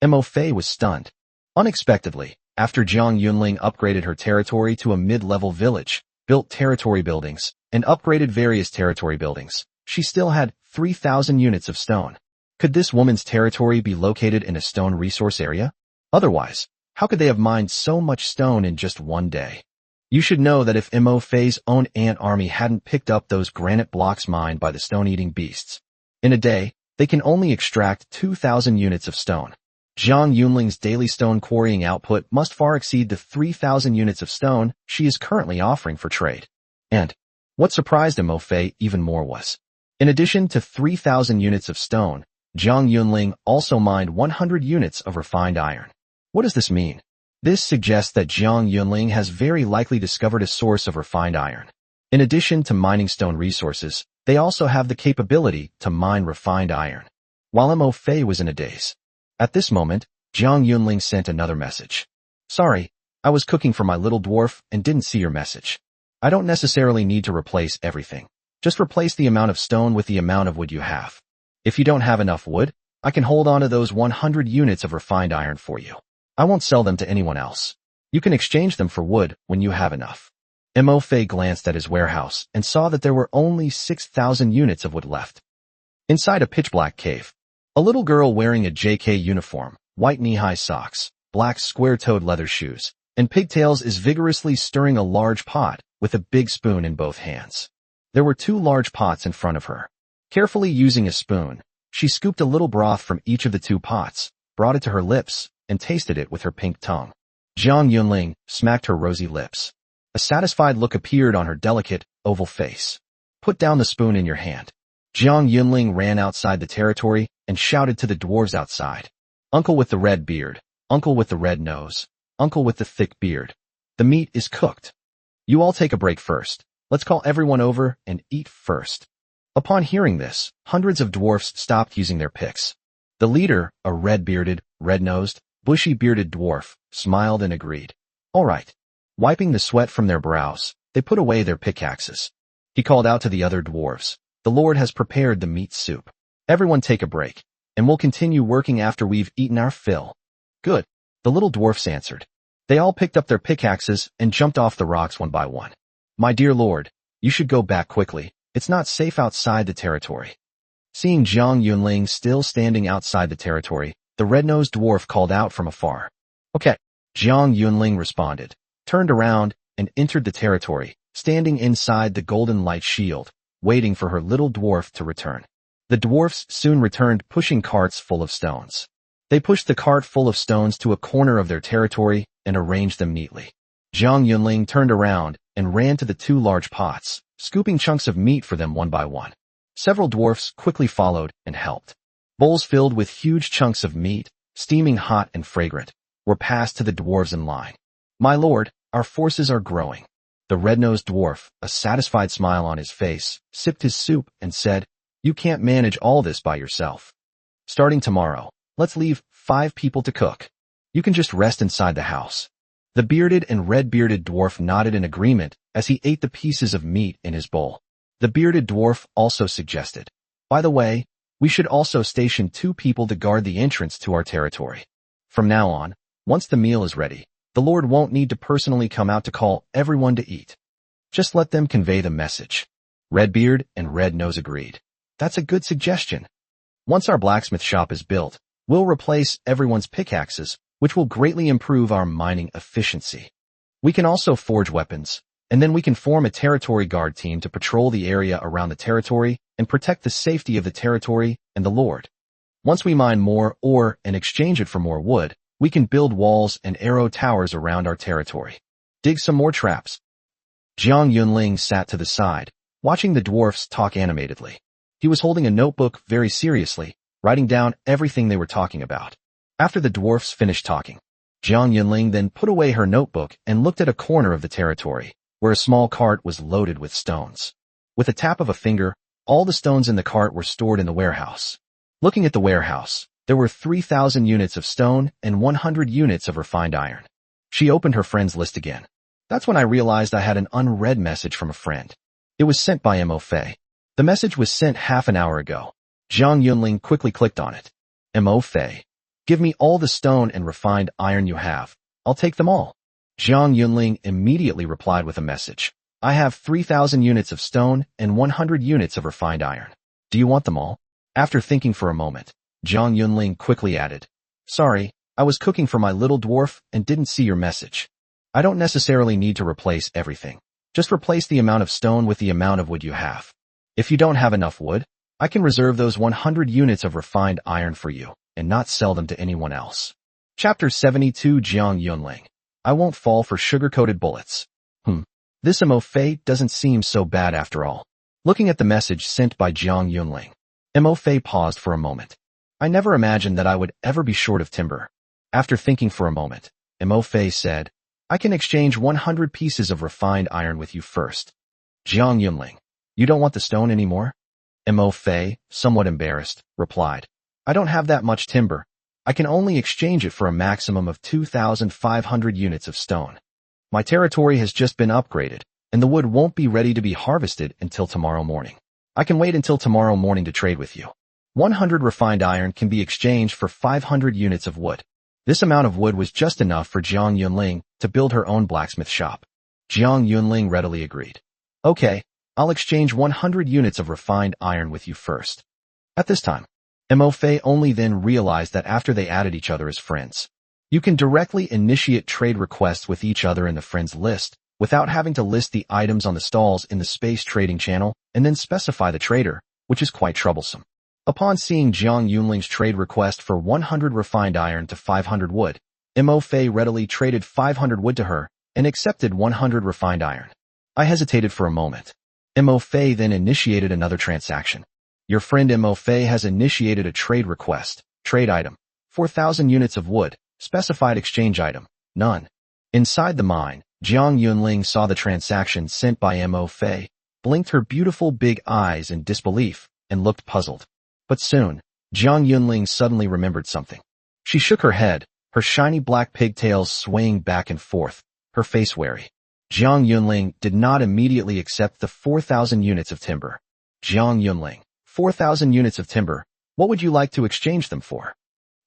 Mo Fei was stunned. Unexpectedly, after Jiang Yunling upgraded her territory to a mid-level village, built territory buildings, and upgraded various territory buildings, she still had 3,000 units of stone. Could this woman's territory be located in a stone resource area? Otherwise, how could they have mined so much stone in just one day? You should know that if Mo Fei's own ant army hadn't picked up those granite blocks mined by the stone-eating beasts, in a day, they can only extract 2,000 units of stone. Jiang Yunling's daily stone quarrying output must far exceed the 3,000 units of stone she is currently offering for trade. And what surprised Mo Fei even more was, in addition to 3,000 units of stone, Jiang Yunling also mined 100 units of refined iron. What does this mean? This suggests that Jiang Yunling has very likely discovered a source of refined iron. In addition to mining stone resources, they also have the capability to mine refined iron. While Mo Fei was in a daze. At this moment, Jiang Yunling sent another message. Sorry, I was cooking for my little dwarf and didn't see your message. I don't necessarily need to replace everything. Just replace the amount of stone with the amount of wood you have. If you don't have enough wood, I can hold on to those 100 units of refined iron for you. I won't sell them to anyone else. You can exchange them for wood when you have enough. Mo Fei glanced at his warehouse and saw that there were only 6,000 units of wood left. Inside a pitch-black cave, a little girl wearing a JK uniform, white knee-high socks, black square-toed leather shoes, and pigtails is vigorously stirring a large pot with a big spoon in both hands. There were 2 large pots in front of her. Carefully using a spoon, she scooped a little broth from each of the 2 pots, brought it to her lips, and tasted it with her pink tongue. Jiang Yunling smacked her rosy lips. A satisfied look appeared on her delicate, oval face. Put down the spoon in your hand. Jiang Yunling ran outside the territory and shouted to the dwarves outside. Uncle with the red beard, uncle with the red nose, uncle with the thick beard. The meat is cooked. You all take a break first. Let's call everyone over and eat first. Upon hearing this, hundreds of dwarfs stopped using their picks. The leader, a red-bearded, red-nosed, bushy-bearded dwarf, smiled and agreed. All right. Wiping the sweat from their brows, they put away their pickaxes. He called out to the other dwarves. The Lord has prepared the meat soup. Everyone take a break, and we'll continue working after we've eaten our fill. Good. The little dwarfs answered. They all picked up their pickaxes and jumped off the rocks one by one. My dear Lord, you should go back quickly. It's not safe outside the territory. Seeing Jiang Yunling still standing outside the territory, the red-nosed dwarf called out from afar. Okay. Jiang Yunling responded, turned around, and entered the territory, standing inside the golden light shield, waiting for her little dwarf to return. The dwarfs soon returned pushing carts full of stones. They pushed the cart full of stones to a corner of their territory and arranged them neatly. Jiang Yunling turned around and ran to the 2 large pots, scooping chunks of meat for them one by one. Several dwarfs quickly followed and helped. Bowls filled with huge chunks of meat, steaming hot and fragrant, were passed to the dwarves in line. My lord, our forces are growing. The red-nosed dwarf, a satisfied smile on his face, sipped his soup and said, You can't manage all this by yourself. Starting tomorrow, let's leave 5 people to cook. You can just rest inside the house. The bearded and red-bearded dwarf nodded in agreement as he ate the pieces of meat in his bowl. The bearded dwarf also suggested, "By the way, we should also station 2 people to guard the entrance to our territory. From now on, once the meal is ready, the Lord won't need to personally come out to call everyone to eat. Just let them convey the message." Redbeard and Red Nose agreed. "That's a good suggestion. Once our blacksmith shop is built, we'll replace everyone's pickaxes, which will greatly improve our mining efficiency. We can also forge weapons, and then we can form a territory guard team to patrol the area around the territory and protect the safety of the territory and the Lord. Once we mine more ore and exchange it for more wood, we can build walls and arrow towers around our territory. Dig some more traps." Jiang Yunling sat to the side, watching the dwarfs talk animatedly. He was holding a notebook very seriously, writing down everything they were talking about. After the dwarfs finished talking, Jiang Yunling then put away her notebook and looked at a corner of the territory, where a small cart was loaded with stones. With a tap of a finger, all the stones in the cart were stored in the warehouse. Looking at the warehouse, there were 3,000 units of stone and 100 units of refined iron. She opened her friend's list again. That's when I realized I had an unread message from a friend. It was sent by Mo Fei. The message was sent half an hour ago. Jiang Yunling quickly clicked on it. Mo Fei, give me all the stone and refined iron you have. I'll take them all. Jiang Yunling immediately replied with a message. I have 3,000 units of stone and 100 units of refined iron. Do you want them all? After thinking for a moment, Jiang Yunling quickly added, Sorry, I was cooking for my little dwarf and didn't see your message. I don't necessarily need to replace everything. Just replace the amount of stone with the amount of wood you have. If you don't have enough wood, I can reserve those 100 units of refined iron for you and not sell them to anyone else. Chapter 72 Jiang Yunling. I won't fall for sugar-coated bullets. This Mo Fei doesn't seem so bad after all. Looking at the message sent by Jiang Yunling, Mo Fei paused for a moment. I never imagined that I would ever be short of timber. After thinking for a moment, Mo Fei said, I can exchange 100 pieces of refined iron with you first. Jiang Yunling, you don't want the stone anymore? Mo Fei, somewhat embarrassed, replied, I don't have that much timber. I can only exchange it for a maximum of 2,500 units of stone. My territory has just been upgraded, and the wood won't be ready to be harvested until tomorrow morning. I can wait until tomorrow morning to trade with you. 100 refined iron can be exchanged for 500 units of wood. This amount of wood was just enough for Jiang Yunling to build her own blacksmith shop. Jiang Yunling readily agreed. Okay, I'll exchange 100 units of refined iron with you first. At this time, Mo Fei only then realized that after they added each other as friends, you can directly initiate trade requests with each other in the friends list without having to list the items on the stalls in the space trading channel and then specify the trader, which is quite troublesome. Upon seeing Jiang Yunling's trade request for 100 refined iron to 500 wood, Mo Fei readily traded 500 wood to her and accepted 100 refined iron. I hesitated for a moment. Mo Fei then initiated another transaction. Your friend Mo Fei has initiated a trade request. Trade item, 4,000 units of wood. Specified exchange item, none. Inside the mine, Jiang Yunling saw the transaction sent by Mo Fei, blinked her beautiful big eyes in disbelief, and looked puzzled. But soon, Jiang Yunling suddenly remembered something. She shook her head, her shiny black pigtails swaying back and forth, her face wary. Jiang Yunling did not immediately accept the 4,000 units of timber. Jiang Yunling, 4,000 units of timber, what would you like to exchange them for?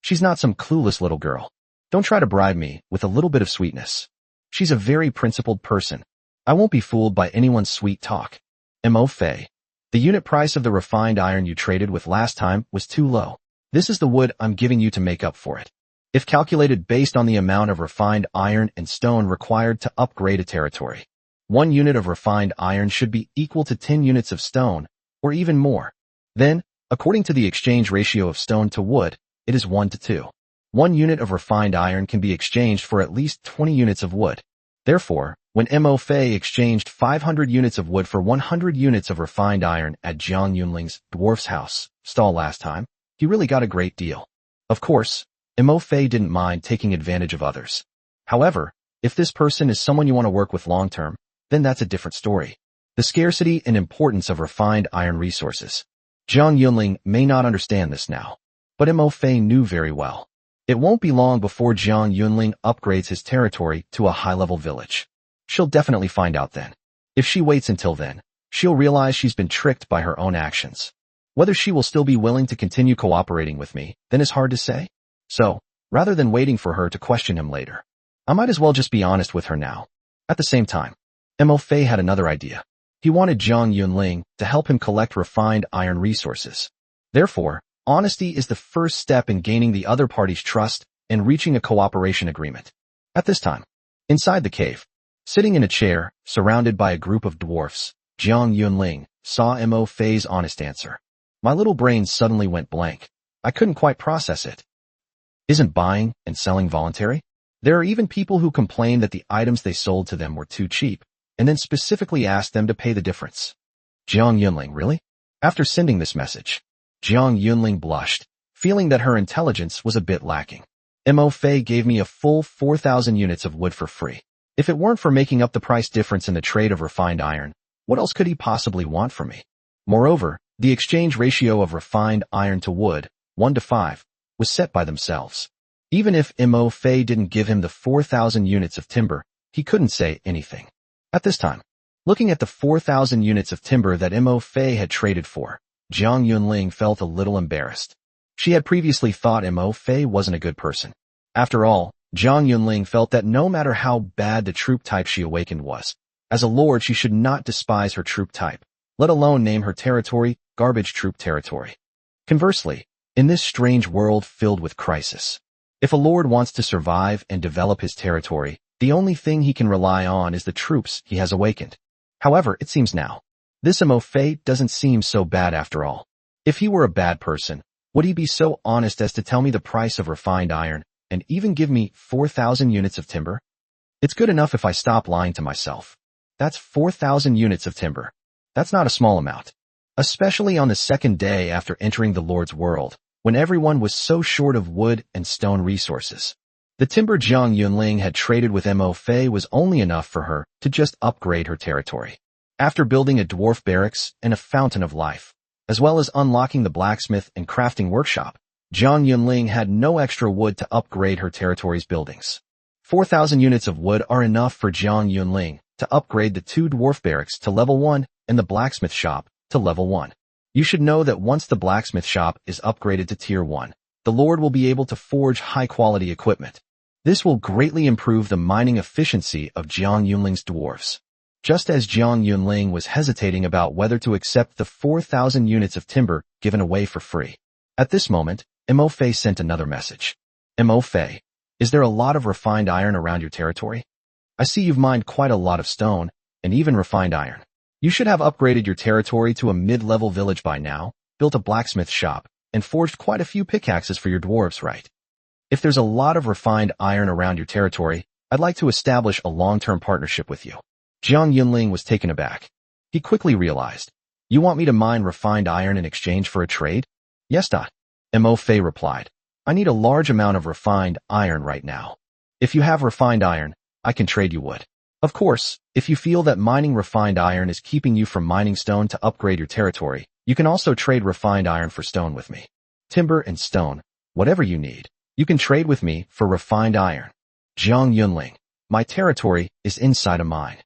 She's not some clueless little girl. Don't try to bribe me with a little bit of sweetness. She's a very principled person. I won't be fooled by anyone's sweet talk. Mo Fei, the unit price of the refined iron you traded with last time was too low. This is the wood I'm giving you to make up for it. If calculated based on the amount of refined iron and stone required to upgrade a territory, 1 unit of refined iron should be equal to 10 units of stone, or even more. Then, according to the exchange ratio of stone to wood, it is 1 to 2. 1 unit of refined iron can be exchanged for at least 20 units of wood. Therefore, when Mo Fei exchanged 500 units of wood for 100 units of refined iron at Jiang Yunling's dwarf's house stall last time, he really got a great deal. Of course, Mo Fei didn't mind taking advantage of others. However, if this person is someone you want to work with long term, then that's a different story. The scarcity and importance of refined iron resources. Jiang Yunling may not understand this now, but Mo Fei knew very well. It won't be long before Jiang Yunling upgrades his territory to a high-level village. She'll definitely find out then. If she waits until then, she'll realize she's been tricked by her own actions. Whether she will still be willing to continue cooperating with me, then is hard to say. So, rather than waiting for her to question him later, I might as well just be honest with her now. At the same time, Mo Fei had another idea. He wanted Jiang Yunling to help him collect refined iron resources. Therefore, honesty is the first step in gaining the other party's trust and reaching a cooperation agreement. At this time, inside the cave, sitting in a chair, surrounded by a group of dwarfs, Jiang Yunling saw Mo Fei's honest answer. My little brain suddenly went blank. I couldn't quite process it. Isn't buying and selling voluntary? There are even people who complain that the items they sold to them were too cheap, and then specifically asked them to pay the difference. Jiang Yunling, really? After sending this message, Jiang Yunling blushed, feeling that her intelligence was a bit lacking. Mo Fei gave me a full 4,000 units of wood for free. If it weren't for making up the price difference in the trade of refined iron, what else could he possibly want from me? Moreover, the exchange ratio of refined iron to wood, 1:5, was set by themselves. Even if Mo Fei didn't give him the 4,000 units of timber, he couldn't say anything. At this time, looking at the 4,000 units of timber that Mo Fei had traded for, Jiang Yunling felt a little embarrassed. She had previously thought Mo Fei wasn't a good person. After all, Jiang Yunling felt that no matter how bad the troop type she awakened was, as a lord she should not despise her troop type, let alone name her territory garbage troop territory. Conversely, in this strange world filled with crisis, if a lord wants to survive and develop his territory, the only thing he can rely on is the troops he has awakened. However, it seems now, this Mo Fei doesn't seem so bad after all. If he were a bad person, would he be so honest as to tell me the price of refined iron and even give me 4,000 units of timber? It's good enough if I stop lying to myself. That's 4,000 units of timber. That's not a small amount. Especially on the second day after entering the Lord's world, when everyone was so short of wood and stone resources. The timber Jiang Yunling had traded with Mo Fei was only enough for her to just upgrade her territory. After building a dwarf barracks and a fountain of life, as well as unlocking the blacksmith and crafting workshop, Jiang Yunling had no extra wood to upgrade her territory's buildings. 4,000 units of wood are enough for Jiang Yunling to upgrade the 2 dwarf barracks to level 1 and the blacksmith shop to level 1. You should know that once the blacksmith shop is upgraded to tier 1, the Lord will be able to forge high-quality equipment. This will greatly improve the mining efficiency of Jiang Yunling's dwarves. Just as Jiang Yunling was hesitating about whether to accept the 4,000 units of timber given away for free. At this moment, Mo Fei sent another message. Mo Fei, is there a lot of refined iron around your territory? I see you've mined quite a lot of stone, and even refined iron. You should have upgraded your territory to a mid-level village by now, built a blacksmith shop, and forged quite a few pickaxes for your dwarves, right? If there's a lot of refined iron around your territory, I'd like to establish a long-term partnership with you. Jiang Yunling was taken aback. He quickly realized, you want me to mine refined iron in exchange for a trade? Yes. Mo Fei replied, I need a large amount of refined iron right now. If you have refined iron, I can trade you wood. Of course, if you feel that mining refined iron is keeping you from mining stone to upgrade your territory, you can also trade refined iron for stone with me. Timber and stone, whatever you need, you can trade with me for refined iron. Jiang Yunling, my territory is inside a mine.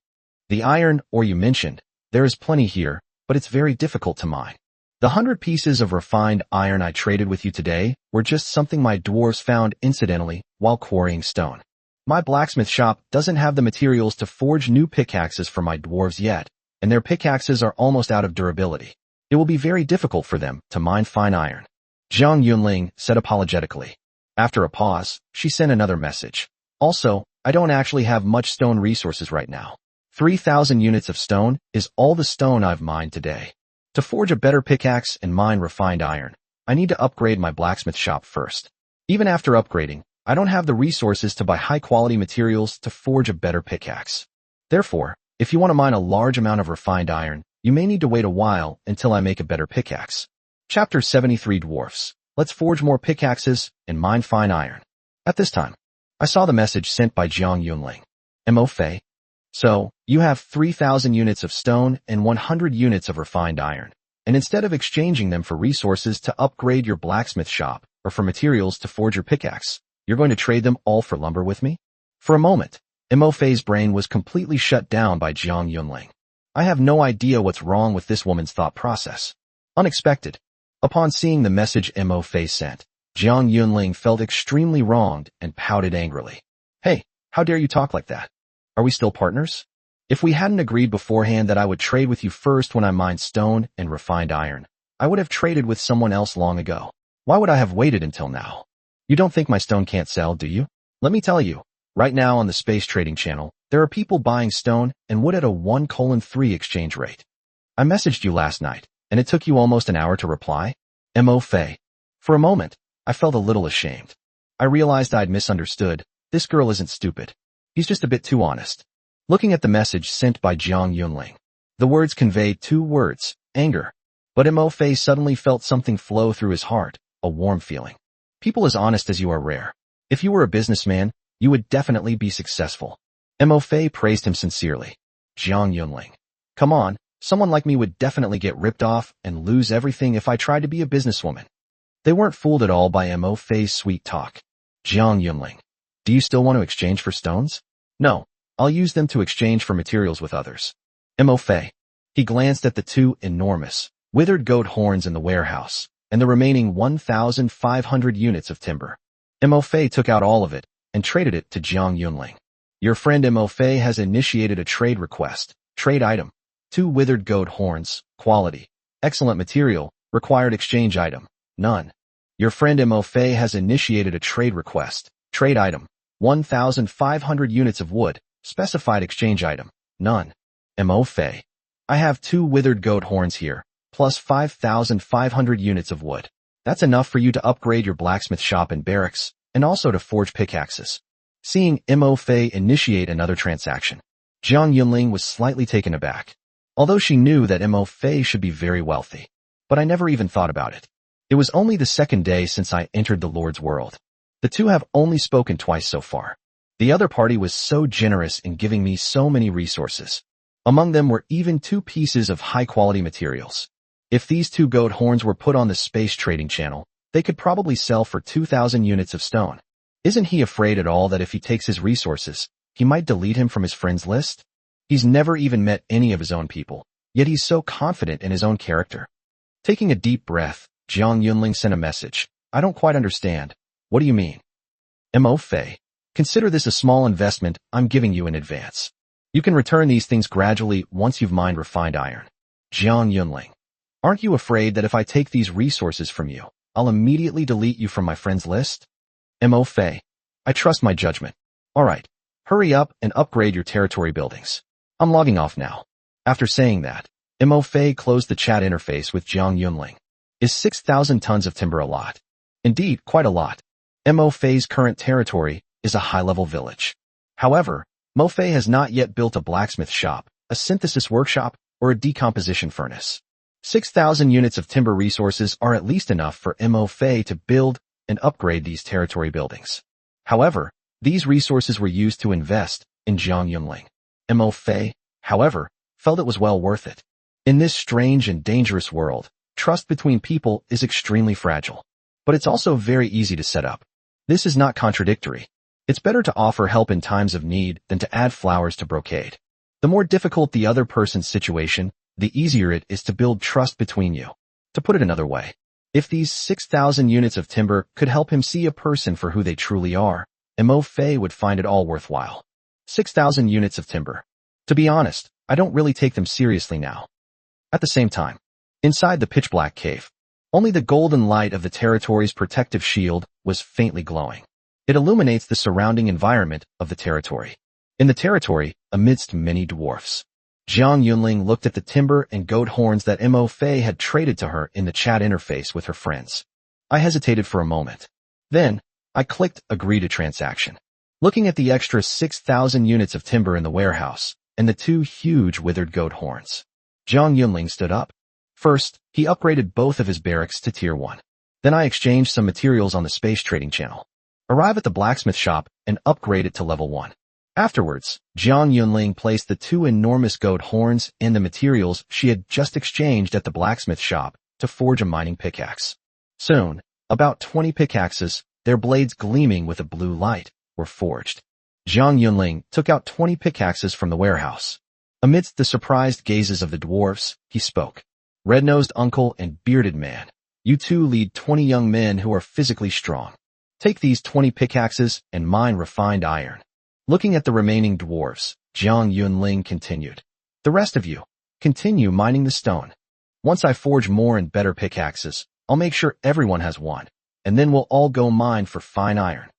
The iron ore you mentioned, there is plenty here, but it's very difficult to mine. The 100 pieces of refined iron I traded with you today were just something my dwarves found incidentally while quarrying stone. My blacksmith shop doesn't have the materials to forge new pickaxes for my dwarves yet, and their pickaxes are almost out of durability. It will be very difficult for them to mine fine iron. Jiang Yunling said apologetically. After a pause, she sent another message. Also, I don't actually have much stone resources right now. 3,000 units of stone is all the stone I've mined today. To forge a better pickaxe and mine refined iron, I need to upgrade my blacksmith shop first. Even after upgrading, I don't have the resources to buy high-quality materials to forge a better pickaxe. Therefore, if you want to mine a large amount of refined iron, you may need to wait a while until I make a better pickaxe. Chapter 73 Dwarfs. Let's forge more pickaxes and mine fine iron. At this time, I saw the message sent by Jiang Yunling. Mo Fei. So, you have 3,000 units of stone and 100 units of refined iron, and instead of exchanging them for resources to upgrade your blacksmith shop or for materials to forge your pickaxe, You're going to trade them all for lumber with me? For a moment, Mo Fei's brain was completely shut down by Jiang Yunling. I have no idea what's wrong with this woman's thought process. Unexpected. Upon seeing the message Mo Fei sent, Jiang Yunling felt extremely wronged and pouted angrily. Hey, how dare you talk like that? Are we still partners? If we hadn't agreed beforehand that I would trade with you first when I mined stone and refined iron, I would have traded with someone else long ago. Why would I have waited until now? You don't think my stone can't sell, do you? Let me tell you, right now on the space trading channel, there are people buying stone and wood at a 1:3 exchange rate. I messaged you last night, and it took you almost an hour to reply? Mo Fei. For a moment, I felt a little ashamed. I realized I'd misunderstood. This girl isn't stupid. He's just a bit too honest. Looking at the message sent by Jiang Yunling, the words conveyed two words, anger. But Mo Fei suddenly felt something flow through his heart, a warm feeling. People as honest as you are rare. If you were a businessman, you would definitely be successful. Mo Fei praised him sincerely. Jiang Yunling. Come on, someone like me would definitely get ripped off and lose everything if I tried to be a businesswoman. They weren't fooled at all by Mo Fei's sweet talk. Jiang Yunling. Do you still want to exchange for stones? No, I'll use them to exchange for materials with others. Mo Fei. He glanced at the two enormous, withered goat horns in the warehouse, and the remaining 1,500 units of timber. Mo Fei took out all of it and traded it to Jiang Yunling. Your friend Mo Fei has initiated a trade request. Trade item. 2 withered goat horns, quality. Excellent material, required exchange item. None. Your friend Mo Fei has initiated a trade request. Trade item. 1,500 units of wood, specified exchange item. None. Mo Fei. I have 2 withered goat horns here, plus 5,500 units of wood. That's enough for you to upgrade your blacksmith shop and barracks, and also to forge pickaxes. Seeing Mo Fei initiate another transaction, Jiang Yunling was slightly taken aback. Although she knew that Mo Fei should be very wealthy. But I never even thought about it. It was only the second day since I entered the Lord's world. The two have only spoken twice so far. The other party was so generous in giving me so many resources. Among them were even 2 pieces of high-quality materials. If these 2 goat horns were put on the space trading channel, they could probably sell for 2,000 units of stone. Isn't he afraid at all that if he takes his resources, he might delete him from his friends list? He's never even met any of his own people, yet he's so confident in his own character. Taking a deep breath, Jiang Yunling sent a message. I don't quite understand. What do you mean? Mo Fei. Consider this a small investment I'm giving you in advance. You can return these things gradually once you've mined refined iron. Jiang Yunling. Aren't you afraid that if I take these resources from you, I'll immediately delete you from my friends list? Mo Fei. I trust my judgment. Alright, hurry up and upgrade your territory buildings. I'm logging off now. After saying that, Mo Fei closed the chat interface with Jiang Yunling. Is 6,000 tons of timber a lot? Indeed, quite a lot. Mo Fei's current territory is a high-level village. However, Mo Fei has not yet built a blacksmith shop, a synthesis workshop, or a decomposition furnace. 6,000 units of timber resources are at least enough for Mo Fei to build and upgrade these territory buildings. However, these resources were used to invest in Jiang Yunling. Mo Fei, however, felt it was well worth it. In this strange and dangerous world, trust between people is extremely fragile. But it's also very easy to set up. This is not contradictory. It's better to offer help in times of need than to add flowers to brocade. The more difficult the other person's situation, the easier it is to build trust between you. To put it another way, if these 6,000 units of timber could help him see a person for who they truly are, Mo Fei would find it all worthwhile. 6,000 units of timber. To be honest, I don't really take them seriously now. At the same time, inside the pitch-black cave, only the golden light of the territory's protective shield was faintly glowing. It illuminates the surrounding environment of the territory. In the territory, amidst many dwarfs, Jiang Yunling looked at the timber and goat horns that Mo Fei had traded to her in the chat interface with her friends. I hesitated for a moment. Then, I clicked Agree to Transaction. Looking at the extra 6,000 units of timber in the warehouse, and the 2 huge withered goat horns, Jiang Yunling stood up. First, he upgraded both of his barracks to Tier 1. Then I exchanged some materials on the space trading channel. Arrive at the blacksmith shop and upgrade it to level 1. Afterwards, Jiang Yunling placed the 2 enormous goat horns and the materials she had just exchanged at the blacksmith shop to forge a mining pickaxe. Soon, about 20 pickaxes, their blades gleaming with a blue light, were forged. Zhang Yunling took out 20 pickaxes from the warehouse. Amidst the surprised gazes of the dwarfs, he spoke. Red-nosed uncle and bearded man, you two lead 20 young men who are physically strong. Take these 20 pickaxes and mine refined iron. Looking at the remaining dwarfs, Zhang Yunling continued. The rest of you, continue mining the stone. Once I forge more and better pickaxes, I'll make sure everyone has one, and then we'll all go mine for fine iron.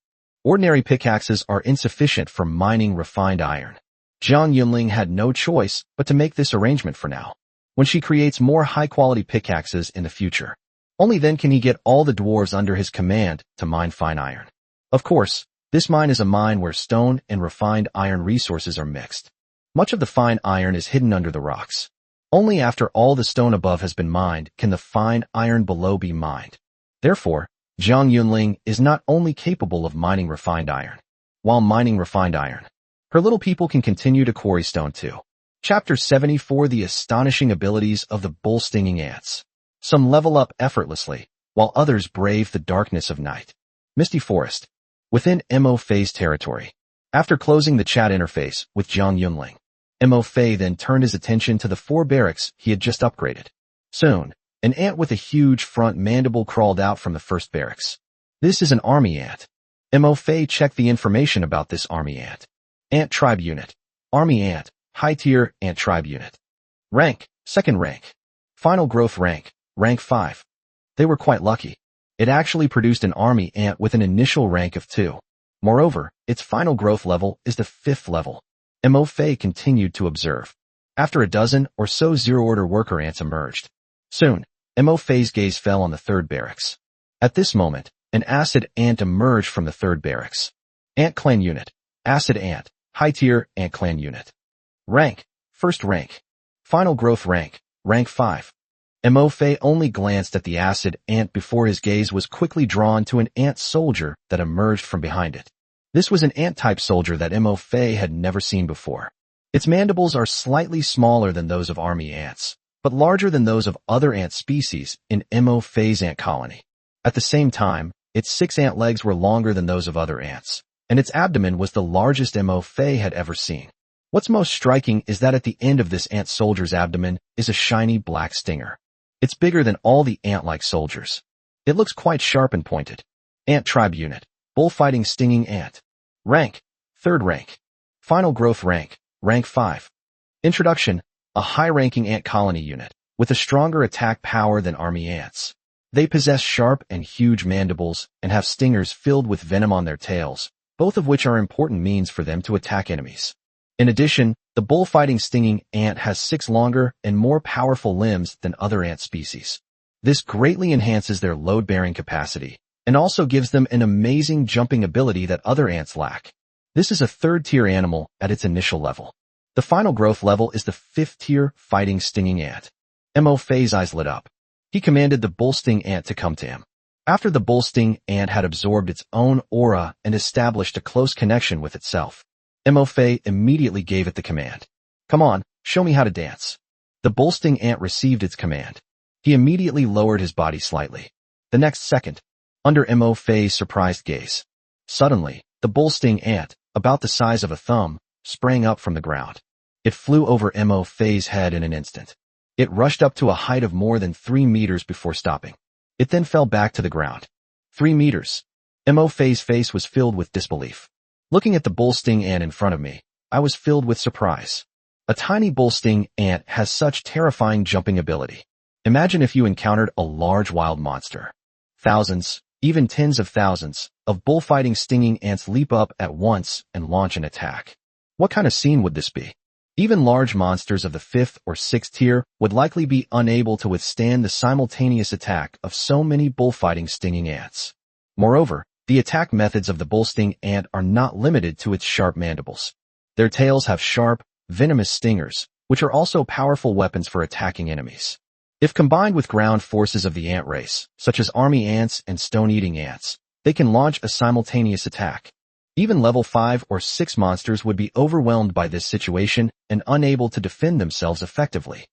Ordinary pickaxes are insufficient for mining refined iron. Zhang Yunling had no choice but to make this arrangement for now. When she creates more high-quality pickaxes in the future, only then can he get all the dwarves under his command to mine fine iron. Of course, this mine is a mine where stone and refined iron resources are mixed. Much of the fine iron is hidden under the rocks. Only after all the stone above has been mined can the fine iron below be mined. Therefore, Zhang Yunling is not only capable of mining refined iron. While mining refined iron, her little people can continue to quarry stone too. Chapter 74: The Astonishing Abilities of the Bull-Stinging Ants. Some level up effortlessly, while others brave the darkness of night. Misty Forest. Within Mo Fei's territory. After closing the chat interface with Zhang Yunling, Mo Fei then turned his attention to the 4 barracks he had just upgraded. Soon, an ant with a huge front mandible crawled out from the first barracks. This is an army ant. Mo Fei checked the information about this army ant. Ant Tribe Unit. Army Ant. High Tier Ant Tribe Unit. Rank. 2nd rank. Final Growth Rank. Rank 5. They were quite lucky. It actually produced an army ant with an initial rank of 2. Moreover, its final growth level is the 5th level. Mo Fei continued to observe. After a dozen or so zero-order worker ants emerged. Soon, Mo Fei's gaze fell on the 3rd barracks. At this moment, an acid ant emerged from the 3rd barracks. Ant Clan Unit. Acid Ant. High Tier Ant Clan Unit. Rank. 1st rank. Final Growth Rank. Rank 5. Mo Fei only glanced at the acid ant before his gaze was quickly drawn to an ant soldier that emerged from behind it. This was an ant-type soldier that Mo Fei had never seen before. Its mandibles are slightly smaller than those of army ants, but larger than those of other ant species in Mo Fei's ant colony. At the same time, its 6 ant legs were longer than those of other ants, and its abdomen was the largest Mo Fei had ever seen. What's most striking is that at the end of this ant soldier's abdomen is a shiny black stinger. It's bigger than all the ant-like soldiers. It looks quite sharp and pointed. Ant Tribe Unit. Bullfighting Stinging Ant. Rank. 3rd rank. Final Growth Rank. Rank 5. Introduction. A high-ranking ant colony unit, with a stronger attack power than army ants. They possess sharp and huge mandibles and have stingers filled with venom on their tails, both of which are important means for them to attack enemies. In addition, the bullfighting stinging ant has 6 longer and more powerful limbs than other ant species. This greatly enhances their load-bearing capacity, and also gives them an amazing jumping ability that other ants lack. This is a 3rd-tier animal at its initial level. The final growth level is the 5th-tier fighting stinging ant. Mo Fei's eyes lit up. He commanded the bull-sting ant to come to him. After the bull-sting ant had absorbed its own aura and established a close connection with itself, Mo Fei immediately gave it the command. Come on, show me how to dance. The bull-sting ant received its command. He immediately lowered his body slightly. The next second, under Mo Fei's surprised gaze, suddenly, the bull-sting ant, about the size of a thumb, sprang up from the ground. It flew over Mo Fei's head in an instant. It rushed up to a height of more than 3 meters before stopping. It then fell back to the ground. 3 meters. Mo Fei's face was filled with disbelief. Looking at the bull-sting ant in front of me, I was filled with surprise. A tiny bull-sting ant has such terrifying jumping ability. Imagine if you encountered a large wild monster. Thousands, even tens of thousands, of bullfighting stinging ants leap up at once and launch an attack. What kind of scene would this be? Even large monsters of the 5th or 6th tier would likely be unable to withstand the simultaneous attack of so many bullfighting stinging ants. Moreover, the attack methods of the bull-sting ant are not limited to its sharp mandibles. Their tails have sharp, venomous stingers, which are also powerful weapons for attacking enemies. If combined with ground forces of the ant race, such as army ants and stone-eating ants, they can launch a simultaneous attack. Even level 5 or 6 monsters would be overwhelmed by this situation and unable to defend themselves effectively.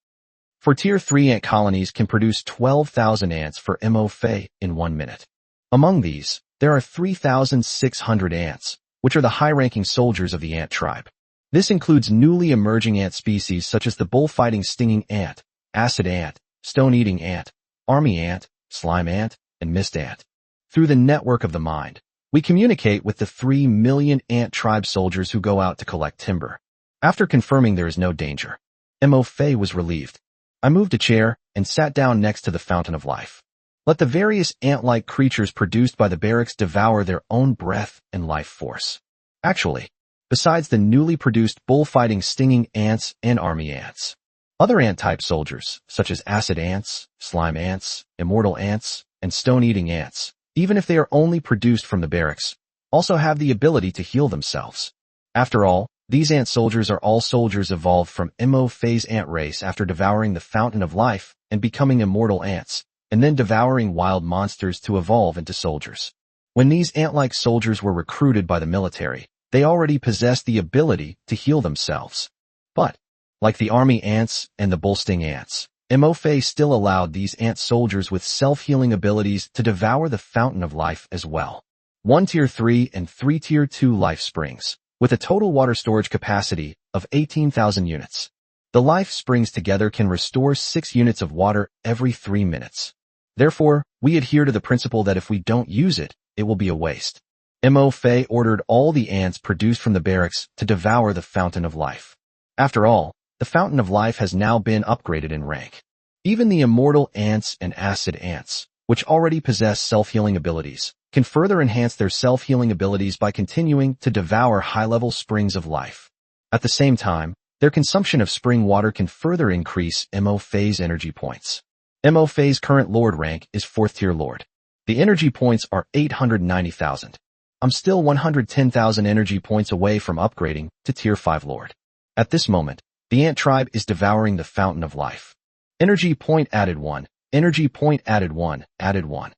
For Tier 3 ant colonies can produce 12,000 ants for Mo Fei in 1 minute. Among these, There are 3,600 ants, which are the high-ranking soldiers of the ant tribe. This includes newly emerging ant species such as the bullfighting stinging ant, acid ant, stone-eating ant, army ant, slime ant, and mist ant. Through the network of the mind, we communicate with the 3 million ant tribe soldiers who go out to collect timber. After confirming there is no danger, Mo Fei was relieved. I moved a chair and sat down next to the fountain of life. Let the various ant-like creatures produced by the barracks devour their own breath and life force. Actually, besides the newly produced bullfighting stinging ants and army ants, other ant-type soldiers, such as acid ants, slime ants, immortal ants, and stone-eating ants, even if they are only produced from the barracks, also have the ability to heal themselves. After all, these ant soldiers are all soldiers evolved from Mo Fei's ant race after devouring the fountain of life and becoming immortal ants, and then devouring wild monsters to evolve into soldiers. When these ant-like soldiers were recruited by the military, they already possessed the ability to heal themselves. But, like the army ants and the bullsting ants, Mo Fei still allowed these ant soldiers with self-healing abilities to devour the fountain of life as well. 1 Tier 3 and 3 Tier 2 life springs, with a total water storage capacity of 18,000 units. The life springs together can restore 6 units of water every 3 minutes. Therefore, we adhere to the principle that if we don't use it, it will be a waste. Mo Fei ordered all the ants produced from the barracks to devour the fountain of life. After all, the fountain of life has now been upgraded in rank. Even the immortal ants and acid ants, which already possess self-healing abilities, can further enhance their self-healing abilities by continuing to devour high-level springs of life. At the same time, their consumption of spring water can further increase Mo Fei's energy points. Mo Fei's current Lord rank is 4th Tier Lord. The energy points are 890,000. I'm still 110,000 energy points away from upgrading to Tier 5 Lord. At this moment, the ant tribe is devouring the fountain of life. Energy point added 1. Energy point added 1. Added 1.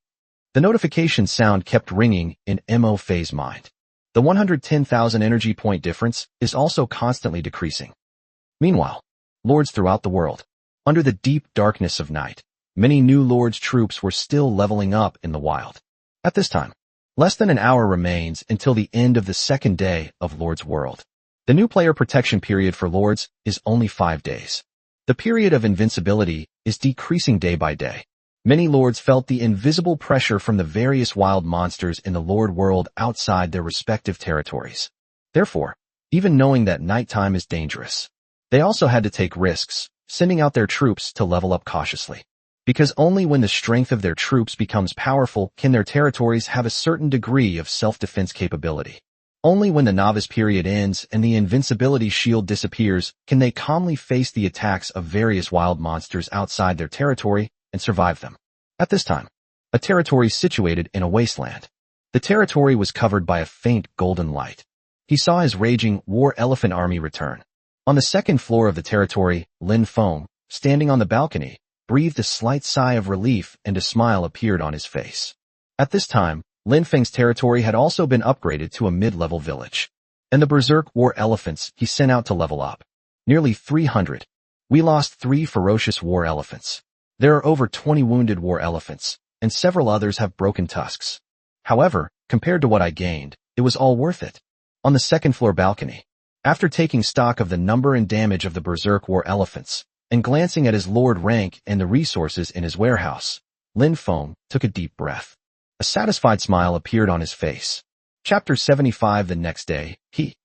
The notification sound kept ringing in Mo Fei's mind. The 110,000 energy point difference is also constantly decreasing. Meanwhile, lords throughout the world, under the deep darkness of night, many new lords' troops were still leveling up in the wild. At this time, less than an hour remains until the end of the second day of Lord's World. The new player protection period for lords is only 5 days. The period of invincibility is decreasing day by day. Many lords felt the invisible pressure from the various wild monsters in the Lord world outside their respective territories. Therefore, even knowing that nighttime is dangerous, they also had to take risks, sending out their troops to level up cautiously. Because only when the strength of their troops becomes powerful can their territories have a certain degree of self-defense capability. Only when the novice period ends and the invincibility shield disappears can they calmly face the attacks of various wild monsters outside their territory and survive them. At this time, a territory situated in a wasteland. The territory was covered by a faint golden light. He saw his raging war elephant army return. On the second floor of the territory, Lin Feng, standing on the balcony, breathed a slight sigh of relief and a smile appeared on his face. At this time, Lin Feng's territory had also been upgraded to a mid-level village. And the berserk war elephants he sent out to level up. Nearly 300. We lost 3 ferocious war elephants. There are over 20 wounded war elephants, and several others have broken tusks. However, compared to what I gained, it was all worth it. On the second floor balcony, after taking stock of the number and damage of the berserk war elephants, and glancing at his lord rank and the resources in his warehouse, Lin Feng took a deep breath. A satisfied smile appeared on his face. Chapter 75. The next day, he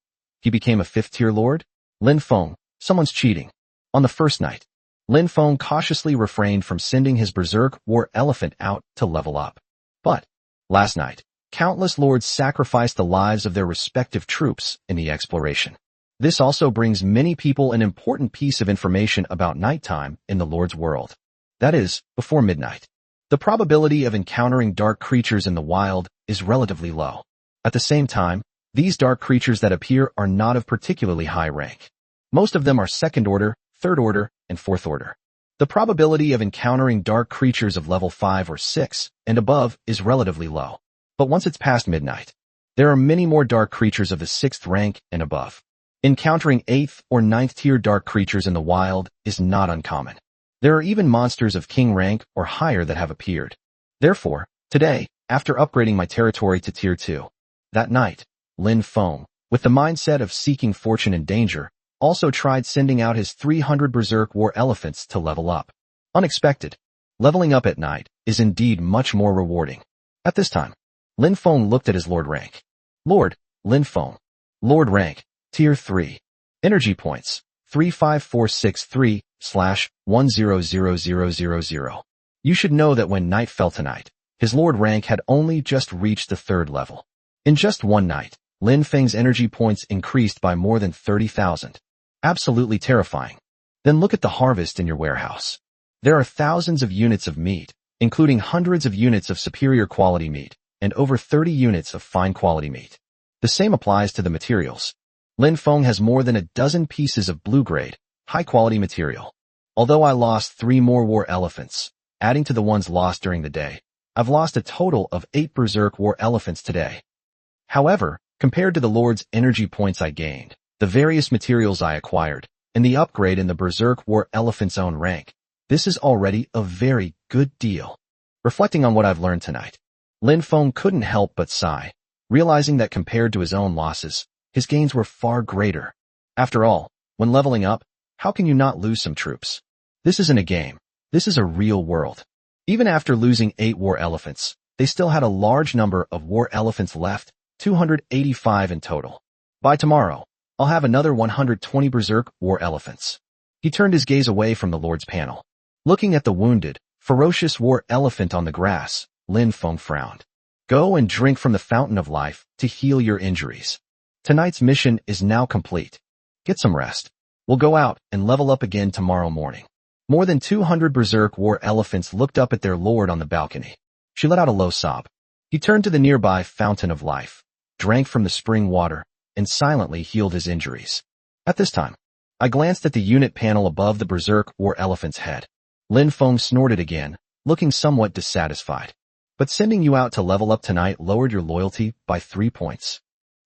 became a 5th tier lord? Lin Feng, someone's cheating. On the first night, Lin Feng cautiously refrained from sending his berserk war elephant out to level up. But, last night, countless lords sacrificed the lives of their respective troops in the exploration. This also brings many people an important piece of information about nighttime in the Lord's world. That is, before midnight. The probability of encountering dark creatures in the wild is relatively low. At the same time, these dark creatures that appear are not of particularly high rank. Most of them are 2nd order, 3rd order, and 4th order. The probability of encountering dark creatures of level 5 or 6 and above is relatively low. But once it's past midnight, there are many more dark creatures of the 6th rank and above. Encountering 8th or 9th tier dark creatures in the wild is not uncommon. There are even monsters of king rank or higher that have appeared. Therefore, today, after upgrading my territory to Tier 2. That night, Lin Feng, with the mindset of seeking fortune and danger, also tried sending out his 300 Berserk War Elephants to level up. Unexpected. Leveling up at night is indeed much more rewarding. At this time, Lin Feng looked at his Lord rank. Lord, Lin Feng. Lord rank, Tier 3. Energy points, 35463/100000. You should know that when night fell tonight, his Lord rank had only just reached the 3rd level. In just one night, Lin Feng's energy points increased by more than 30,000. Absolutely terrifying. Then look at the harvest in your warehouse. There are thousands of units of meat, including hundreds of units of superior quality meat, and over 30 units of fine quality meat. The same applies to the materials. Lin Feng has more than a dozen pieces of blue-grade, high-quality material. Although I lost 3 more war elephants, adding to the ones lost during the day, I've lost a total of 8 Berserk War Elephants today. However, compared to the Lord's energy points I gained, the various materials I acquired, and the upgrade in the Berserk War Elephant's own rank, this is already a very good deal. Reflecting on what I've learned tonight, Lin Feng couldn't help but sigh, realizing that compared to his own losses, his gains were far greater. After all, when leveling up, how can you not lose some troops? This isn't a game. This is a real world. Even after losing 8 war elephants, they still had a large number of war elephants left, 285 in total. By tomorrow, I'll have another 120 Berserk war elephants. He turned his gaze away from the Lord's panel. Looking at the wounded, ferocious war elephant on the grass, Lin Feng frowned. Go and drink from the fountain of life to heal your injuries. Tonight's mission is now complete. Get some rest. We'll go out and level up again tomorrow morning. More than 200 Berserk war elephants looked up at their lord on the balcony. She let out a low sob. He turned to the nearby fountain of life, drank from the spring water, and silently healed his injuries. At this time, I glanced at the unit panel above the Berserk war elephant's head. Lin Feng snorted again, looking somewhat dissatisfied. But sending you out to level up tonight lowered your loyalty by 3 points.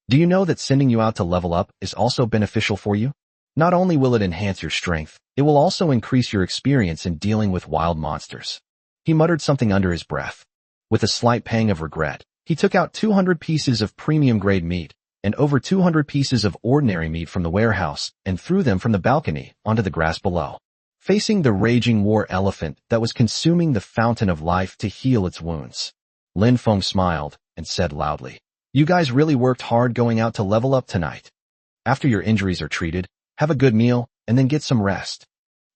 Do you know that sending you out to level up is also beneficial for you? Not only will it enhance your strength, it will also increase your experience in dealing with wild monsters. He muttered something under his breath. With a slight pang of regret, he took out 200 pieces of premium-grade meat and over 200 pieces of ordinary meat from the warehouse and threw them from the balcony onto the grass below. Facing the raging war elephant that was consuming the fountain of life to heal its wounds, Lin Feng smiled and said loudly, "You guys really worked hard going out to level up tonight. After your injuries are treated, have a good meal and then get some rest."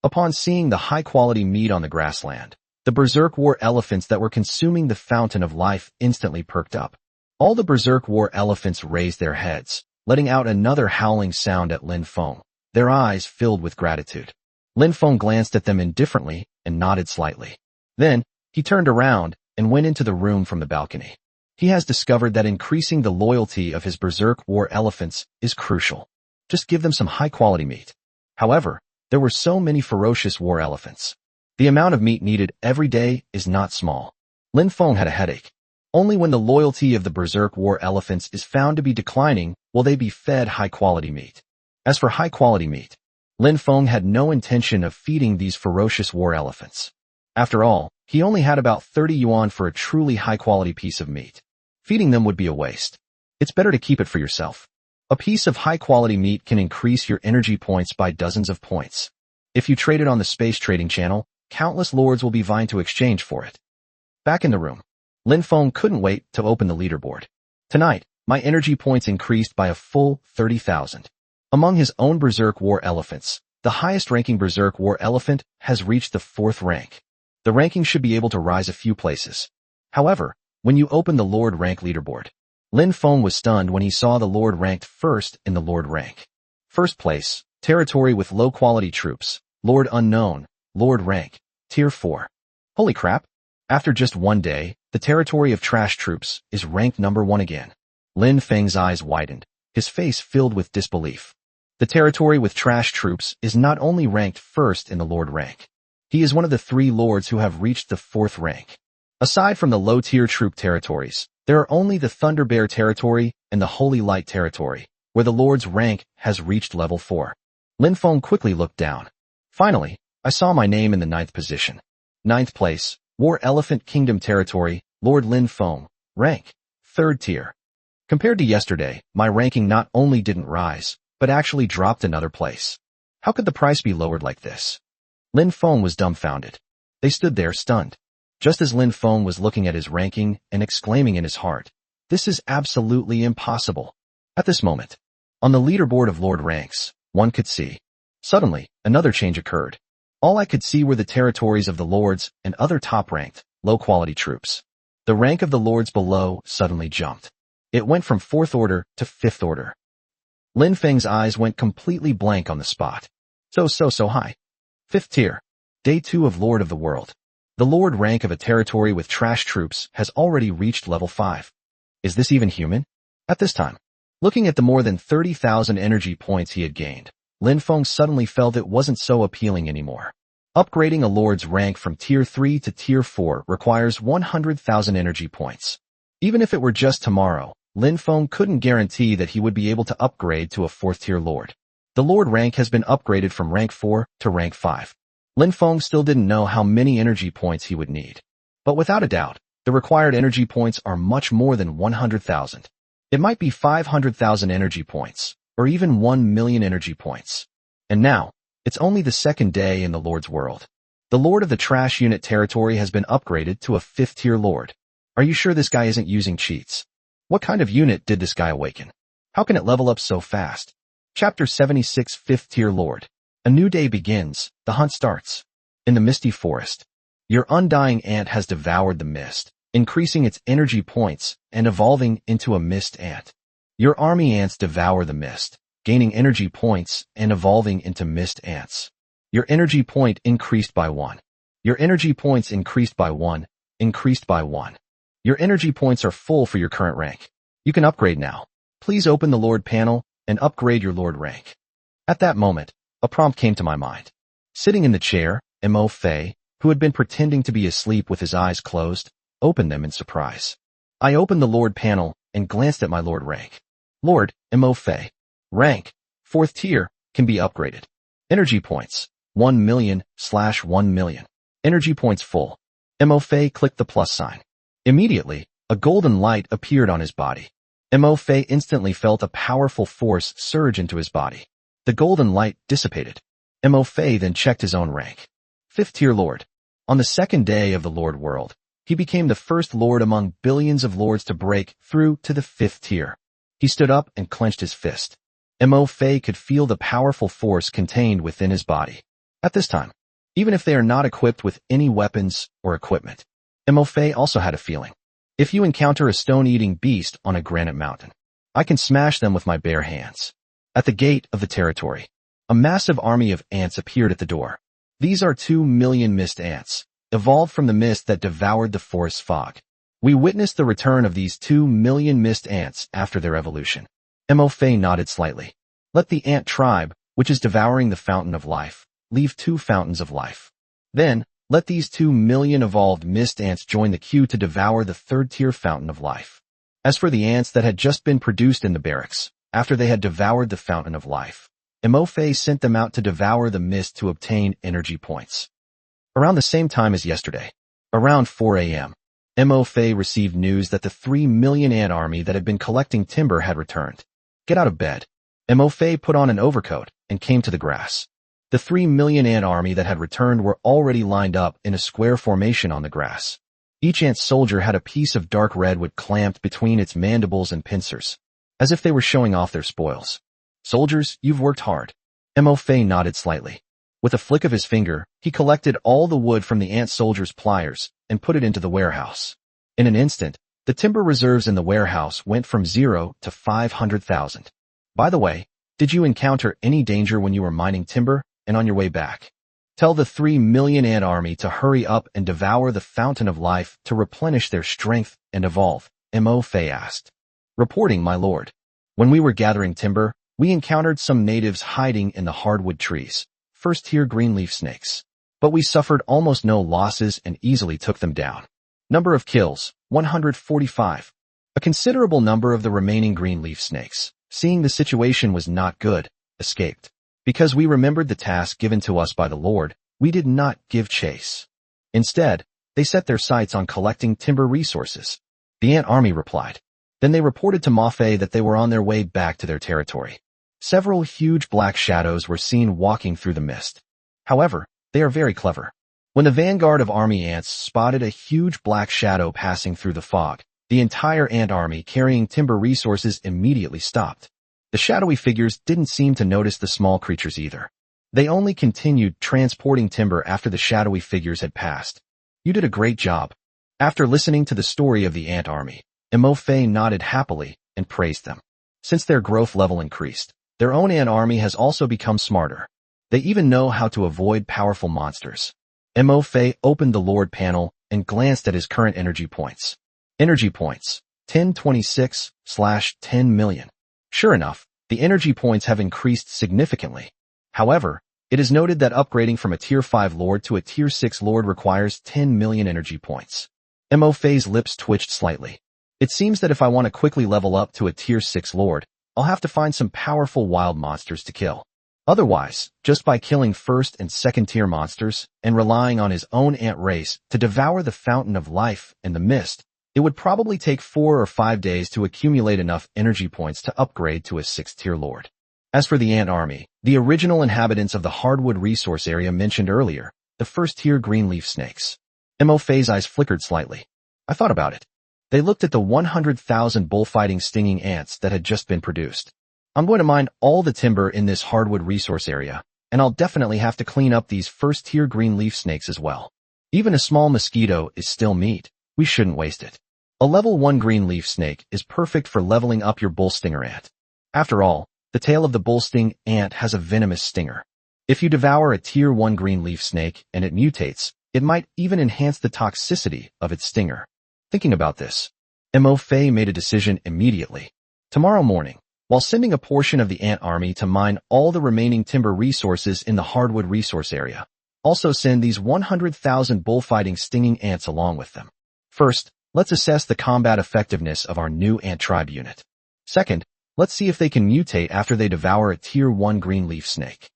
Upon seeing the high-quality meat on the grassland, the Berserk war elephants that were consuming the fountain of life instantly perked up. All the Berserk war elephants raised their heads, letting out another howling sound at Lin Feng, their eyes filled with gratitude. Lin Feng glanced at them indifferently and nodded slightly. Then, he turned around and went into the room from the balcony. He has discovered that increasing the loyalty of his Berserk war elephants is crucial. Just give them some high-quality meat. However, there were so many ferocious war elephants. The amount of meat needed every day is not small. Lin Feng had a headache. Only when the loyalty of the Berserk war elephants is found to be declining will they be fed high-quality meat. As for high-quality meat, Lin Feng had no intention of feeding these ferocious war elephants. After all, he only had about 30 yuan for a truly high-quality piece of meat. Feeding them would be a waste. It's better to keep it for yourself. A piece of high-quality meat can increase your energy points by dozens of points. If you trade it on the space trading channel, countless lords will be vying to exchange for it. Back in the room, Lin Feng couldn't wait to open the leaderboard. Tonight, my energy points increased by a full 30,000. Among his own Berserk war elephants, the highest-ranking Berserk war elephant has reached the 4th rank. The ranking should be able to rise a few places. However, when you open the Lord rank leaderboard, Lin Feng was stunned when he saw the Lord ranked first in the Lord rank. First place, territory with low-quality troops, Lord Unknown, Lord rank, Tier 4. Holy crap! After just one day, the territory of trash troops is ranked number 1 again. Lin Feng's eyes widened, his face filled with disbelief. The territory with trash troops is not only ranked first in the Lord rank. He is one of the 3 lords who have reached the 4th rank. Aside from the low-tier troop territories, there are only the Thunder Bear territory and the Holy Light territory, where the lord's rank has reached level 4. Lin Feng quickly looked down. Finally, I saw my name in the 9th position. 9th place, War Elephant Kingdom territory, Lord Lin Feng, Rank. 3rd tier. Compared to yesterday, my ranking not only didn't rise, but actually dropped another place. How could the price be lowered like this? Lin Feng was dumbfounded. They stood there stunned. Just as Lin Feng was looking at his ranking and exclaiming in his heart, "This is absolutely impossible." At this moment, on the leaderboard of Lord Ranks, one could see. Suddenly, another change occurred. All I could see were the territories of the lords and other top-ranked, low-quality troops. The rank of the lords below suddenly jumped. It went from 4th order to 5th order. Lin Feng's eyes went completely blank on the spot. So high. 5th tier. Day 2 of Lord of the World. The lord rank of a territory with trash troops has already reached level 5. Is this even human? At this time, looking at the more than 30,000 energy points he had gained, Lin Feng suddenly felt it wasn't so appealing anymore. Upgrading a lord's rank from tier 3 to tier 4 requires 100,000 energy points. Even if it were just tomorrow, Lin Feng couldn't guarantee that he would be able to upgrade to a 4th tier lord. The lord rank has been upgraded from rank 4 to rank 5. Lin Feng still didn't know how many energy points he would need. But without a doubt, the required energy points are much more than 100,000. It might be 500,000 energy points, or even 1 million energy points. And now, it's only the 2nd day in the Lord's world. The Lord of the Trash Unit territory has been upgraded to a 5th tier Lord. Are you sure this guy isn't using cheats? What kind of unit did this guy awaken? How can it level up so fast? Chapter 76 5th tier Lord. A new day begins, the hunt starts. In the misty forest. Your undying ant has devoured the mist, increasing its energy points and evolving into a mist ant. Your army ants devour the mist, gaining energy points and evolving into mist ants. Your energy point increased by 1. Your energy points increased by 1, increased by 1. Your energy points are full for your current rank. You can upgrade now. Please open the Lord panel and upgrade your Lord rank. At that moment, a prompt came to my mind. Sitting in the chair, Mo Fei, who had been pretending to be asleep with his eyes closed, opened them in surprise. I opened the Lord panel and glanced at my Lord rank. Lord, Mo Fei. Rank, 4th tier, can be upgraded. Energy points, 1 million/1 million. Energy points full. Mo Fei clicked the plus sign. Immediately, a golden light appeared on his body. Mo Fei instantly felt a powerful force surge into his body. The golden light dissipated. Mo Fei then checked his own rank. 5th tier Lord. On the 2nd day of the Lord world, he became the first Lord among billions of Lords to break through to the 5th tier. He stood up and clenched his fist. Mo Fei could feel the powerful force contained within his body. At this time, even if they are not equipped with any weapons or equipment, Mo Fei also had a feeling. If you encounter a stone-eating beast on a granite mountain, I can smash them with my bare hands. At the gate of the territory, a massive army of ants appeared at the door. These are 2 million mist ants, evolved from the mist that devoured the forest fog. We witnessed the return of these 2 million mist ants after their evolution. Mo Fei nodded slightly. Let the ant tribe, which is devouring the fountain of life, leave 2 fountains of life. Then, let these 2 million evolved mist ants join the queue to devour the 3rd tier fountain of life. As for the ants that had just been produced in the barracks, after they had devoured the fountain of life, Mo Fei sent them out to devour the mist to obtain energy points. Around the same time as yesterday, around 4 a.m., Mo Fei received news that the 3 million ant army that had been collecting timber had returned. Get out of bed. Mo Fei put on an overcoat and came to the grass. The 3 million ant army that had returned were already lined up in a square formation on the grass. Each ant soldier had a piece of dark redwood clamped between its mandibles and pincers, as if they were showing off their spoils. Soldiers, you've worked hard. Mo Fei nodded slightly. With a flick of his finger, he collected all the wood from the ant soldiers' pliers and put it into the warehouse. In an instant, the timber reserves in the warehouse went from 0 to 500,000. By the way, did you encounter any danger when you were mining timber and on your way back? Tell the 3 million ant army to hurry up and devour the fountain of life to replenish their strength and evolve, Mo Fei asked. Reporting, my lord. When we were gathering timber, we encountered some natives hiding in the hardwood trees, 1st tier greenleaf snakes. But we suffered almost no losses and easily took them down. Number of kills, 145. A considerable number of the remaining greenleaf snakes, seeing the situation was not good, escaped. Because we remembered the task given to us by the Lord, we did not give chase. Instead, they set their sights on collecting timber resources. The ant army replied. Then they reported to Mafe that they were on their way back to their territory. Several huge black shadows were seen walking through the mist. However, they are very clever. When the vanguard of army ants spotted a huge black shadow passing through the fog, the entire ant army carrying timber resources immediately stopped. The shadowy figures didn't seem to notice the small creatures either. They only continued transporting timber after the shadowy figures had passed. You did a great job. After listening to the story of the ant army, Mafe nodded happily and praised them. Since their growth level increased, their own ant army has also become smarter. They even know how to avoid powerful monsters. Mafe opened the Lord panel and glanced at his current energy points. Energy points, 1026/10 million. Sure enough, the energy points have increased significantly. However, it is noted that upgrading from a Tier 5 Lord to a Tier 6 Lord requires 10 million energy points. Mofe's lips twitched slightly. It seems that if I want to quickly level up to a Tier 6 Lord, I'll have to find some powerful wild monsters to kill. Otherwise, just by killing first and second tier monsters and relying on his own ant race to devour the fountain of life and the mist, it would probably take 4 or 5 days to accumulate enough energy points to upgrade to a 6th tier Lord. As for the ant army, the original inhabitants of the hardwood resource area mentioned earlier, the first tier green leaf snakes. Mofe's eyes flickered slightly. I thought about it. They looked at the 100,000 bullfighting stinging ants that had just been produced. I'm going to mine all the timber in this hardwood resource area, and I'll definitely have to clean up these first-tier green leaf snakes as well. Even a small mosquito is still meat. We shouldn't waste it. A level 1 green leaf snake is perfect for leveling up your bull stinger ant. After all, the tail of the bull sting ant has a venomous stinger. If you devour a Tier 1 green leaf snake and it mutates, it might even enhance the toxicity of its stinger. Thinking about this, Mofe made a decision immediately. Tomorrow morning, while sending a portion of the ant army to mine all the remaining timber resources in the hardwood resource area, also send these 100,000 bullfighting stinging ants along with them. First, let's assess the combat effectiveness of our new ant tribe unit. Second, let's see if they can mutate after they devour a Tier 1 green leaf snake.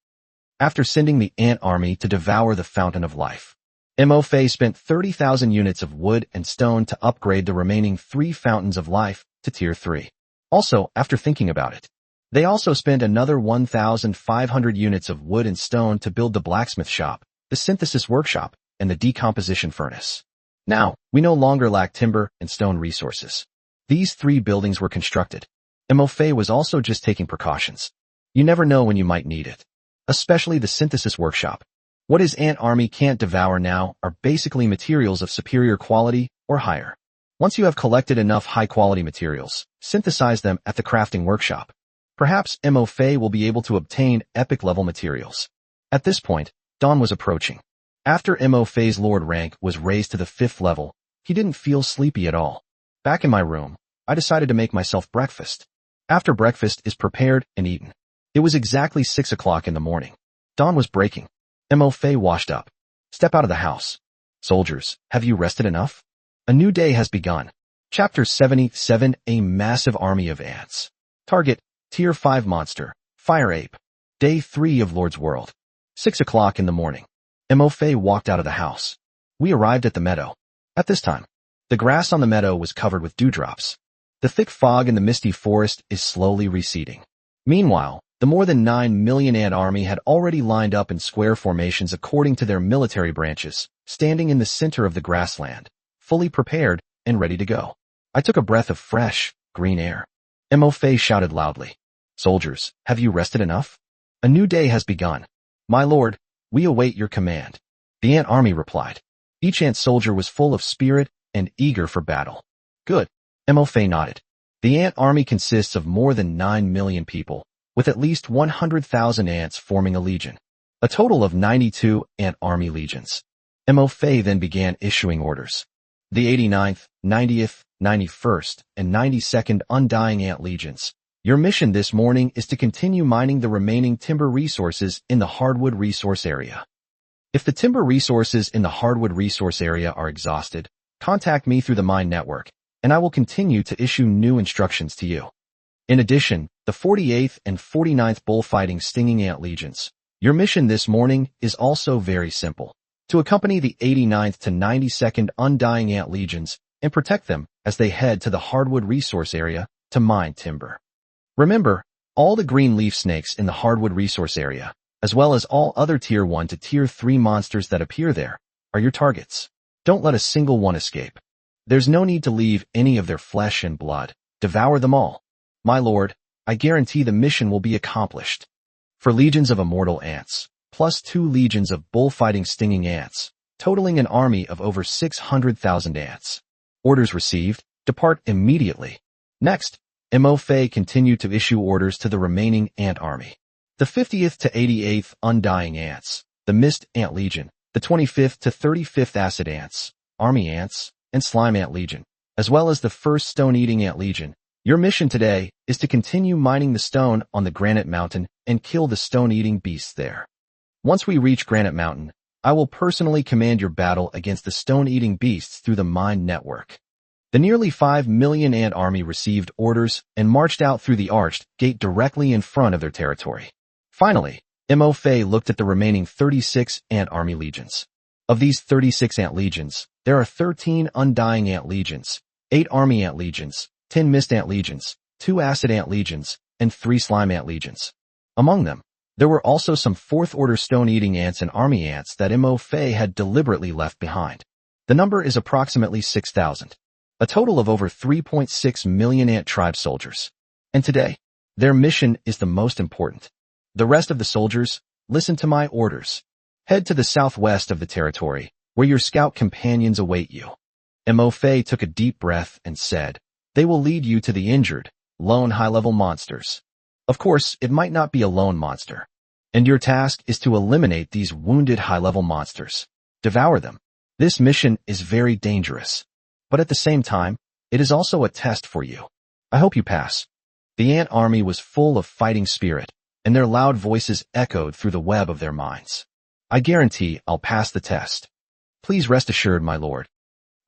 After sending the ant army to devour the fountain of life, Mofe spent 30,000 units of wood and stone to upgrade the remaining 3 fountains of life to Tier 3. Also, after thinking about it, they also spent another 1,500 units of wood and stone to build the blacksmith shop, the synthesis workshop, and the decomposition furnace. Now, we no longer lack timber and stone resources. These 3 buildings were constructed. Mofe was also just taking precautions. You never know when you might need it. Especially the synthesis workshop. What his ant army can't devour now are basically materials of superior quality or higher. Once you have collected enough high-quality materials, synthesize them at the crafting workshop. Perhaps Mofe will be able to obtain epic-level materials. At this point, dawn was approaching. After Mofe's Lord rank was raised to the 5th level, he didn't feel sleepy at all. Back in my room, I decided to make myself breakfast. After breakfast is prepared and eaten, it was exactly 6 o'clock in the morning. Dawn was breaking. Mofe washed up. Step out of the house. Soldiers, have you rested enough? A new day has begun. Chapter 77, A Massive Army of Ants. Target, Tier 5 Monster, Fire Ape. Day 3 of Lord's World. 6 o'clock in the morning. Mofe walked out of the house. We arrived at the meadow. At this time, the grass on the meadow was covered with dewdrops. The thick fog in the misty forest is slowly receding. Meanwhile, the more than 9 million ant army had already lined up in square formations according to their military branches, standing in the center of the grassland, fully prepared and ready to go. I took a breath of fresh, green air. Mofe shouted loudly. Soldiers, have you rested enough? A new day has begun. My lord, we await your command. The ant army replied. Each ant soldier was full of spirit and eager for battle. Good. Mofe nodded. The ant army consists of more than 9 million people, with at least 100,000 ants forming a legion. A total of 92 ant army legions. Mofe then began issuing orders. The 89th, 90th, 91st, and 92nd Undying Ant Legions. Your mission this morning is to continue mining the remaining timber resources in the hardwood resource area. If the timber resources in the hardwood resource area are exhausted, contact me through the mine network, and I will continue to issue new instructions to you. In addition, the 48th and 49th Bullfighting Stinging Ant Legions. Your mission this morning is also very simple. To accompany the 89th to 92nd Undying Ant Legions, and protect them as they head to the hardwood resource area to mine timber. Remember, all the green leaf snakes in the hardwood resource area, as well as all other Tier 1 to Tier 3 monsters that appear there, are your targets. Don't let a single one escape. There's no need to leave any of their flesh and blood. Devour them all. My lord, I guarantee the mission will be accomplished. For legions of immortal ants, plus 2 legions of bullfighting stinging ants, totaling an army of over 600,000 ants. Orders received, depart immediately. Next, Mo Fei continued to issue orders to the remaining ant army. The 50th to 88th Undying Ants, the Mist Ant Legion, the 25th to 35th Acid Ants, Army Ants, and Slime Ant Legion, as well as the 1st Stone-Eating Ant Legion. Your mission today is to continue mining the stone on the Granite Mountain and kill the stone-eating beasts there. Once we reach Granite Mountain, I will personally command your battle against the stone-eating beasts through the mine network. The nearly 5 million ant army received orders and marched out through the arched gate directly in front of their territory. Finally, Mo Fei looked at the remaining 36 ant army legions. Of these 36 ant legions, there are 13 Undying Ant Legions, 8 Army Ant Legions, 10 Mist Ant Legions, 2 Acid Ant Legions, and 3 Slime Ant Legions. Among them, there were also some 4th-order stone-eating ants and army ants that Mo Fei had deliberately left behind. The number is approximately 6,000. A total of over 3.6 million ant tribe soldiers. And today, their mission is the most important. The rest of the soldiers, listen to my orders. Head to the southwest of the territory, where your scout companions await you. Mo Fei took a deep breath and said, they will lead you to the injured, lone high-level monsters. Of course, it might not be a lone monster. And your task is to eliminate these wounded high-level monsters. Devour them. This mission is very dangerous. But at the same time, it is also a test for you. I hope you pass. The ant army was full of fighting spirit, and their loud voices echoed through the web of their minds. I guarantee I'll pass the test. Please rest assured, my lord.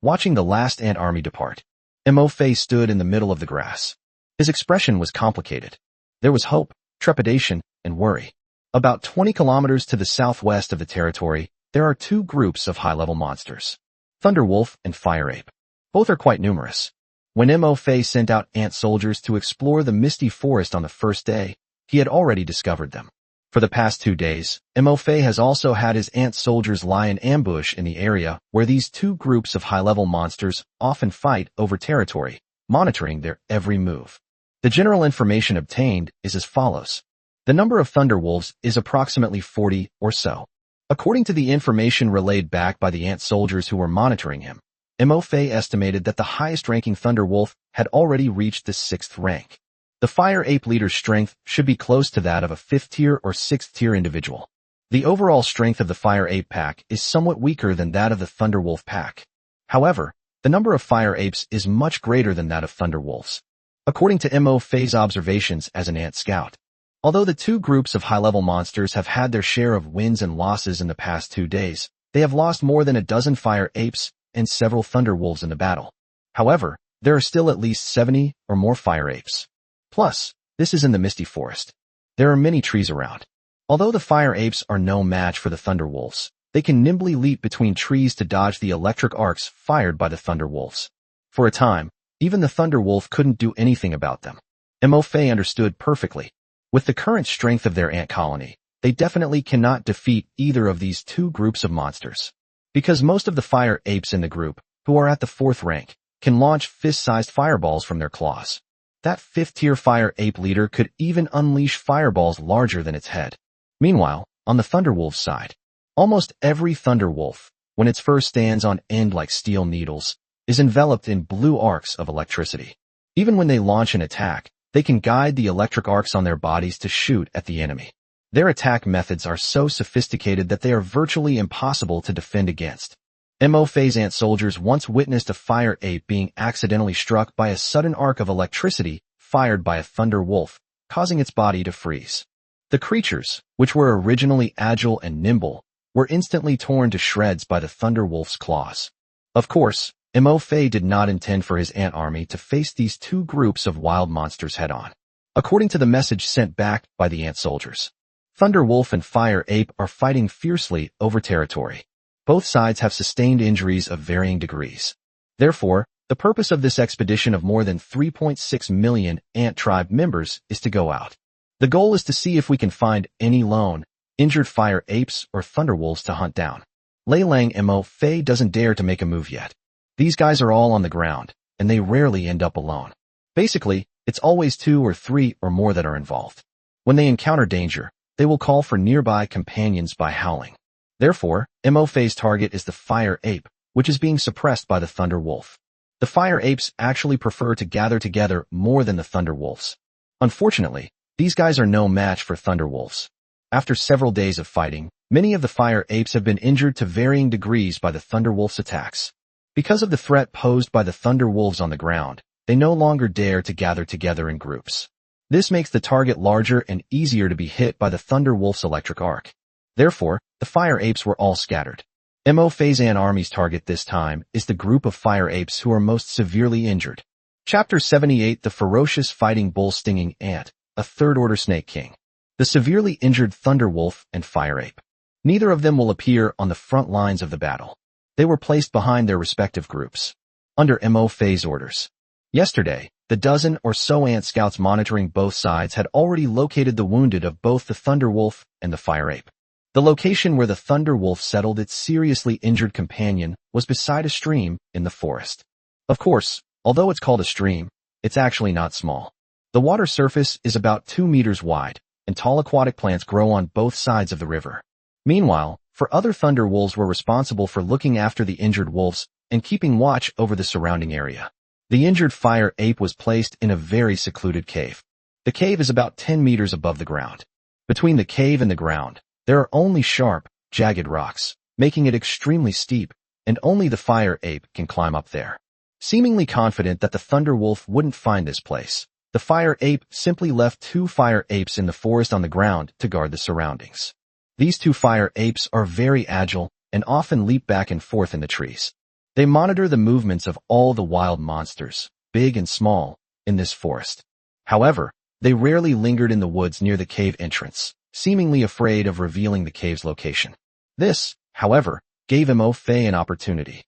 Watching the last ant army depart, Mo Fei stood in the middle of the grass. His expression was complicated. There was hope, trepidation, and worry. About 20 kilometers to the southwest of the territory, there are 2 groups of high-level monsters, Thunderwolf and Fire Ape. Both are quite numerous. When Mo Fei sent out ant soldiers to explore the misty forest on the first day, he had already discovered them. For the past 2 days, Mo Fei has also had his ant soldiers lie in ambush in the area where these 2 groups of high-level monsters often fight over territory, monitoring their every move. The general information obtained is as follows. The number of Thunderwolves is approximately 40 or so. According to the information relayed back by the ant soldiers who were monitoring him, Mo Fei estimated that the highest-ranking Thunderwolf had already reached the 6th rank. The Fire Ape leader's strength should be close to that of a 5th-tier or 6th-tier individual. The overall strength of the Fire Ape pack is somewhat weaker than that of the Thunderwolf pack. However, the number of Fire Apes is much greater than that of Thunderwolves. According to Mo Fei's observations as an ant scout, although the 2 groups of high-level monsters have had their share of wins and losses in the past 2 days, they have lost more than a dozen Fire Apes and several Thunderwolves in the battle. However, there are still at least 70 or more Fire Apes. Plus, this is in the misty forest. There are many trees around. Although the Fire Apes are no match for the Thunderwolves, they can nimbly leap between trees to dodge the electric arcs fired by the Thunderwolves. For a time, even the Thunderwolf couldn't do anything about them. Mo Fei understood perfectly. With the current strength of their ant colony, they definitely cannot defeat either of these 2 groups of monsters. Because most of the Fire Apes in the group, who are at the 4th rank, can launch fist-sized fireballs from their claws. That 5th-tier Fire Ape leader could even unleash fireballs larger than its head. Meanwhile, on the Thunderwolf side, almost every Thunderwolf, when its fur stands on end like steel needles, is enveloped in blue arcs of electricity. Even when they launch an attack, they can guide the electric arcs on their bodies to shoot at the enemy. Their attack methods are so sophisticated that they are virtually impossible to defend against. Mo Fei's ant soldiers once witnessed a Fire Ape being accidentally struck by a sudden arc of electricity fired by a Thunder Wolf, causing its body to freeze. The creatures, which were originally agile and nimble, were instantly torn to shreds by the Thunder Wolf's claws. Of course, Mo Fei did not intend for his ant army to face these 2 groups of wild monsters head-on. According to the message sent back by the ant soldiers, Thunder Wolf and Fire Ape are fighting fiercely over territory. Both sides have sustained injuries of varying degrees. Therefore, The purpose of this expedition of more than 3.6 million ant tribe members is to go out. The goal is to see if we can find any lone, injured fire apes or thunderwolves to hunt down. Lei Lang Mo Fei doesn't dare to make a move yet. These guys are all on the ground, and they rarely end up alone. Basically, it's always 2 or 3 or more that are involved. When they encounter danger, they will call for nearby companions by howling. Therefore, Mo Fei's target is the fire ape, which is being suppressed by the thunder wolf. The fire apes actually prefer to gather together more than the thunder wolves. Unfortunately, these guys are no match for thunder wolves. After several days of fighting, many of the fire apes have been injured to varying degrees by the thunder wolf's attacks. Because of the threat posed by the thunder wolves on the ground, they no longer dare to gather together in groups. This makes the target larger and easier to be hit by the thunder wolf's electric arc. Therefore, the fire apes were all scattered. Mo Fei's ant army's target this time is the group of fire apes who are most severely injured. Chapter 78: The Ferocious Fighting Bull-Stinging Ant, a third-order snake king. The severely injured thunder wolf and fire ape. Neither of them will appear on the front lines of the battle. They were placed behind their respective groups, under Mo Fei's orders. Yesterday, the dozen or so ant scouts monitoring both sides had already located the wounded of both the thunder wolf and the fire ape. The location where the thunder wolf settled its seriously injured companion was beside a stream in the forest. Of course, although it's called a stream, it's actually not small. The water surface is about 2 meters wide, and tall aquatic plants grow on both sides of the river. Meanwhile, other thunder wolves were responsible for looking after the injured wolves and keeping watch over the surrounding area. The injured fire ape was placed in a very secluded cave. The cave is about 10 meters above the ground. Between the cave and the ground, there are only sharp, jagged rocks, making it extremely steep, and only the fire ape can climb up there. Seemingly confident that the thunder wolf wouldn't find this place, the fire ape simply left 2 fire apes in the forest on the ground to guard the surroundings. These 2 fire apes are very agile and often leap back and forth in the trees. They monitor the movements of all the wild monsters, big and small, in this forest. However, they rarely lingered in the woods near the cave entrance, seemingly afraid of revealing the cave's location. This, however, gave Mo Fei an opportunity.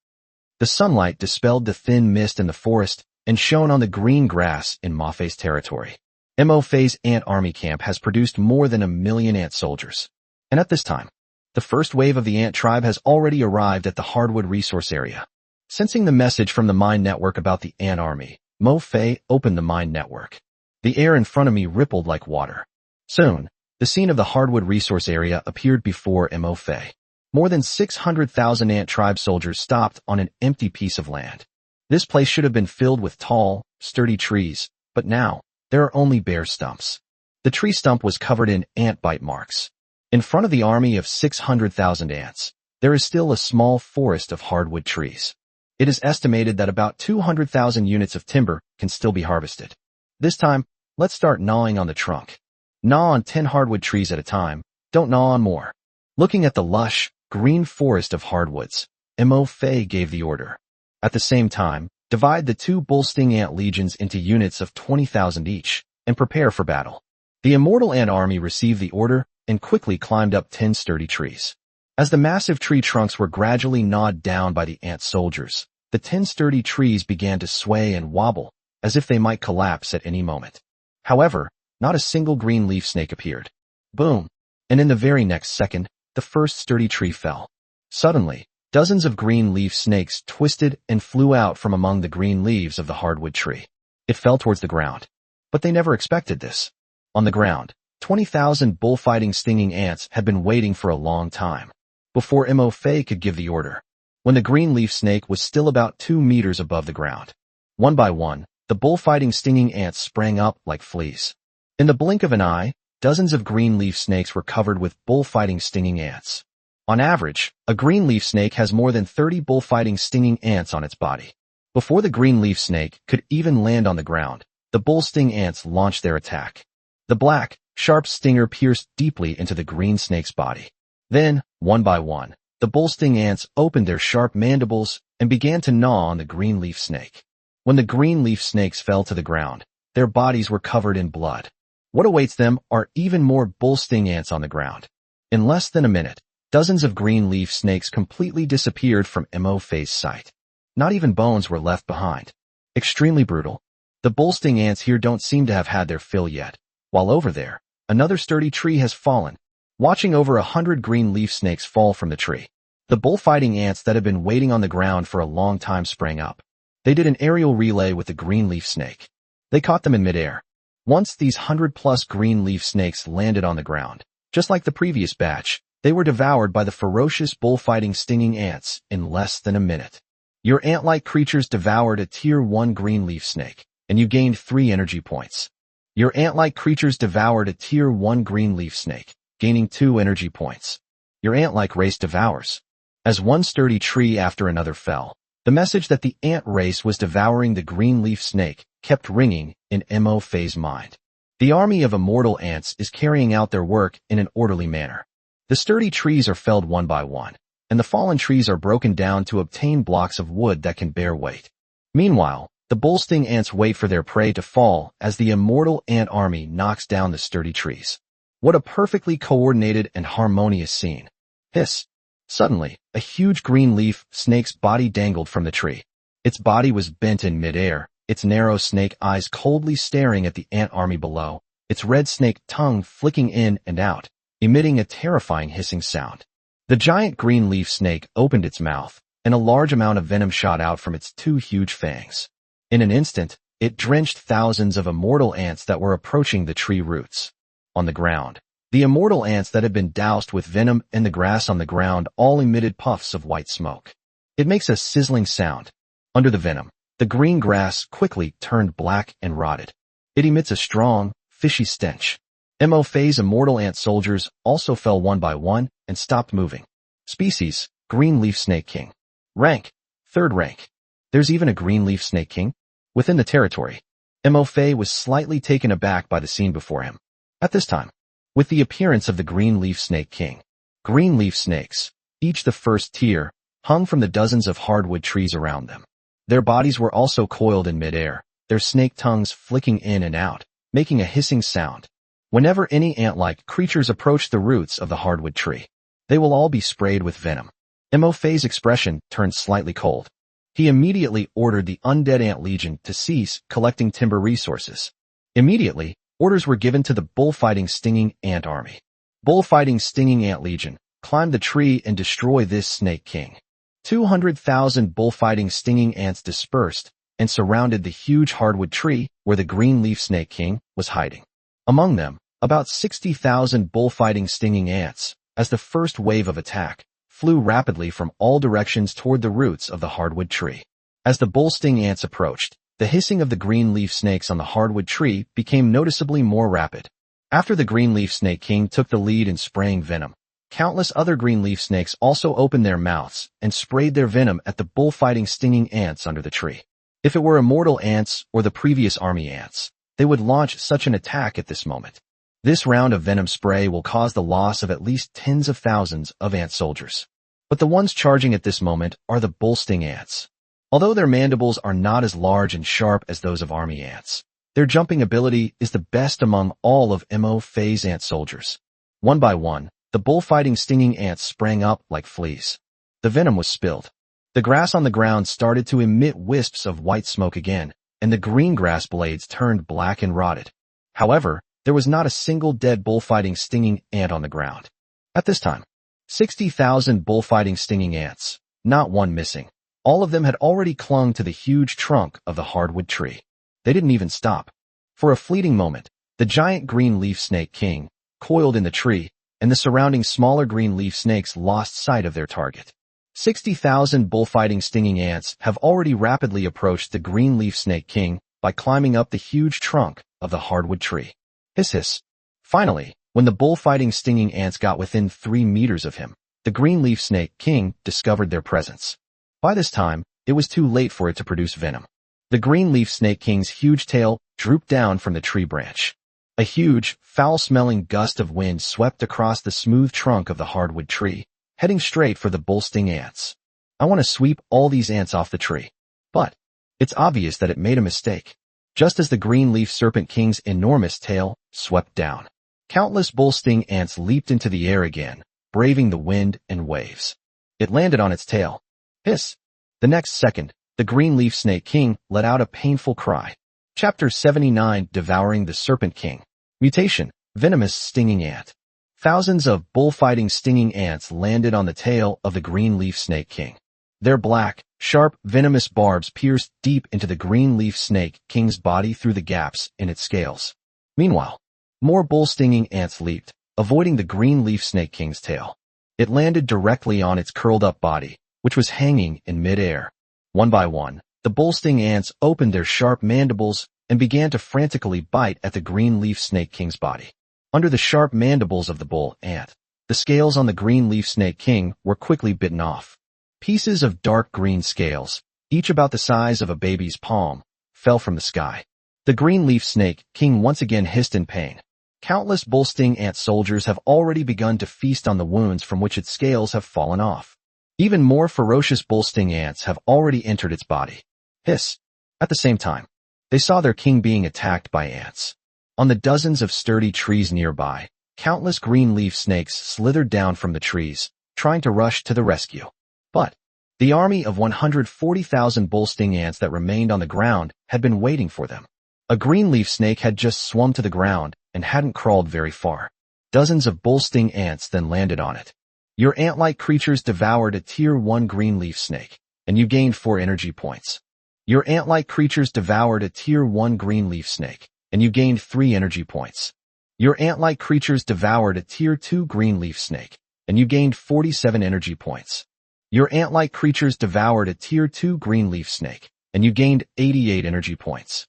The sunlight dispelled the thin mist in the forest and shone on the green grass in Ma Fei's territory. Mo Fei's ant army camp has produced more than 1 million ant soldiers. And at this time, the first wave of the ant tribe has already arrived at the hardwood resource area. Sensing the message from the mine network about the ant army, Mo Fei opened the mine network. The air in front of me rippled like water. Soon, the scene of the hardwood resource area appeared before Mo Fei. More than 600,000 ant tribe soldiers stopped on an empty piece of land. This place should have been filled with tall, sturdy trees, but now, there are only bare stumps. The tree stump was covered in ant bite marks. In front of the army of 600,000 ants, there is still a small forest of hardwood trees. It is estimated that about 200,000 units of timber can still be harvested. This time, let's start gnawing on the trunk. Gnaw on 10 hardwood trees at a time, don't gnaw on more. Looking at the lush, green forest of hardwoods, Mo Fei gave the order. At the same time, divide the 2 bull-sting ant legions into units of 20,000 each, and prepare for battle. The immortal ant army received the order and quickly climbed up 10 sturdy trees. As the massive tree trunks were gradually gnawed down by the ant soldiers, the 10 sturdy trees began to sway and wobble, as if they might collapse at any moment. However, not a single green leaf snake appeared. Boom! And in the very next second, the first sturdy tree fell. Suddenly, dozens of green leaf snakes twisted and flew out from among the green leaves of the hardwood tree. It fell towards the ground. But they never expected this. On the ground, 20,000 bullfighting stinging ants had been waiting for a long time, before Mo Fei could give the order, when the green leaf snake was still about 2 meters above the ground. One by one, the bullfighting stinging ants sprang up like fleas. In the blink of an eye, dozens of green leaf snakes were covered with bullfighting stinging ants. On average, a green leaf snake has more than 30 bullfighting stinging ants on its body. Before the green leaf snake could even land on the ground, the bull sting ants launched their attack. The black, sharp stinger pierced deeply into the green snake's body. Then, one by one, the bull sting ants opened their sharp mandibles and began to gnaw on the green leaf snake. When the green leaf snakes fell to the ground, their bodies were covered in blood. What awaits them are even more bull sting ants on the ground. In less than a minute, dozens of green leaf snakes completely disappeared from Mo Fei's sight. Not even bones were left behind. Extremely brutal. The bull-sting ants here don't seem to have had their fill yet. While over there, another sturdy tree has fallen, watching over 100 green leaf snakes fall from the tree. The bullfighting ants that had been waiting on the ground for a long time sprang up. They did an aerial relay with the green leaf snake. They caught them in midair. Once these 100+ green leaf snakes landed on the ground, just like the previous batch, they were devoured by the ferocious bullfighting stinging ants in less than a minute. Your ant-like creatures devoured a Tier 1 green leaf snake, and you gained 3 energy points. Your ant-like creatures devoured a Tier 1 green leaf snake, gaining 2 energy points. Your ant-like race devours. As one sturdy tree after another fell, the message that the ant race was devouring the green leaf snake kept ringing in Mo Fei's mind. The army of immortal ants is carrying out their work in an orderly manner. The sturdy trees are felled one by one, and the fallen trees are broken down to obtain blocks of wood that can bear weight. Meanwhile, the bull-sting ants wait for their prey to fall as the immortal ant army knocks down the sturdy trees. What a perfectly coordinated and harmonious scene. Hiss. Suddenly, a huge green leaf snake's body dangled from the tree. Its body was bent in midair, its narrow snake eyes coldly staring at the ant army below, its red snake tongue flicking in and out, emitting a terrifying hissing sound. The giant green leaf snake opened its mouth, and a large amount of venom shot out from its 2 huge fangs. In an instant, it drenched thousands of immortal ants that were approaching the tree roots. On the ground, the immortal ants that had been doused with venom and the grass on the ground all emitted puffs of white smoke. It makes a sizzling sound. Under the venom, the green grass quickly turned black and rotted. It emits a strong, fishy stench. Mo Fei's immortal ant soldiers also fell one by one and stopped moving. Species, green leaf snake king. Rank, 3rd rank. There's even a green leaf snake king? Within the territory, Mo Fei was slightly taken aback by the scene before him. At this time, with the appearance of the green leaf snake king, green leaf snakes, each the 1st tier, hung from the dozens of hardwood trees around them. Their bodies were also coiled in midair, their snake tongues flicking in and out, making a hissing sound. Whenever any ant-like creatures approach the roots of the hardwood tree, they will all be sprayed with venom. Mo Fei's expression turned slightly cold. He immediately ordered the Undead Ant Legion to cease collecting timber resources. Immediately, orders were given to the bullfighting stinging ant army. Bullfighting stinging ant legion, climb the tree and destroy this snake king. 200,000 bullfighting stinging ants dispersed and surrounded the huge hardwood tree where the green leaf snake king was hiding. Among them, about 60,000 bullfighting stinging ants, as the first wave of attack, flew rapidly from all directions toward the roots of the hardwood tree. As the bull-sting ants approached, the hissing of the green leaf snakes on the hardwood tree became noticeably more rapid. After the green leaf snake king took the lead in spraying venom, countless other green leaf snakes also opened their mouths and sprayed their venom at the bullfighting stinging ants under the tree. If it were immortal ants or the previous army ants, they would launch such an attack at this moment. This round of venom spray will cause the loss of at least tens of thousands of ant soldiers. But the ones charging at this moment are the bull-sting ants. Although their mandibles are not as large and sharp as those of army ants, their jumping ability is the best among all of Mo Fei's ant soldiers. One by one, the bullfighting stinging ants sprang up like fleas. The venom was spilled. The grass on the ground started to emit wisps of white smoke again, and the green grass blades turned black and rotted. However, there was not a single dead bullfighting stinging ant on the ground. At this time, 60,000 bullfighting stinging ants, not one missing. All of them had already clung to the huge trunk of the hardwood tree. They didn't even stop. For a fleeting moment, the giant green leaf snake king coiled in the tree, and the surrounding smaller green leaf snakes lost sight of their target. 60,000 bullfighting stinging ants have already rapidly approached the green leaf snake king by climbing up the huge trunk of the hardwood tree. Hiss hiss. Finally, when the bullfighting stinging ants got within 3 meters of him, the green leaf snake king discovered their presence. By this time, it was too late for it to produce venom. The green leaf snake king's huge tail drooped down from the tree branch. A huge, foul-smelling gust of wind swept across the smooth trunk of the hardwood tree, heading straight for the bull-sting ants. I want to sweep all these ants off the tree. But it's obvious that it made a mistake. Just as the green leaf serpent king's enormous tail swept down, countless bull-sting ants leaped into the air again, braving the wind and waves. It landed on its tail. Hiss! The next second, the green leaf snake king let out a painful cry. Chapter 79, Devouring the Serpent King. Mutation, venomous stinging ant. Thousands of bullfighting stinging ants landed on the tail of the green leaf snake king. Their black, sharp, venomous barbs pierced deep into the green leaf snake king's body through the gaps in its scales. Meanwhile, more bull-stinging ants leaped, avoiding the green leaf snake king's tail. It landed directly on its curled-up body, which was hanging in mid-air. One by one, the bull-sting ants opened their sharp mandibles and began to frantically bite at the green leaf snake king's body. Under the sharp mandibles of the bull ant, the scales on the green leaf snake king were quickly bitten off. Pieces of dark green scales, each about the size of a baby's palm, fell from the sky. The green leaf snake king once again hissed in pain. Countless bull-sting ant soldiers have already begun to feast on the wounds from which its scales have fallen off. Even more ferocious bull-sting ants have already entered its body. Hiss. At the same time, they saw their king being attacked by ants. On the dozens of sturdy trees nearby, countless green leaf snakes slithered down from the trees, trying to rush to the rescue. But the army of 140,000 bull-sting ants that remained on the ground had been waiting for them. A green leaf snake had just swum to the ground and hadn't crawled very far. Dozens of bull-sting ants then landed on it. Your ant-like creatures devoured a Tier 1 green leaf snake, and you gained 4 energy points. Your ant-like creatures devoured a Tier 1 green leaf snake, and you gained 3 energy points. Your ant-like creatures devoured a Tier 2 green leaf snake, and you gained 47 energy points. Your ant-like creatures devoured a Tier 2 green leaf snake, and you gained 88 energy points.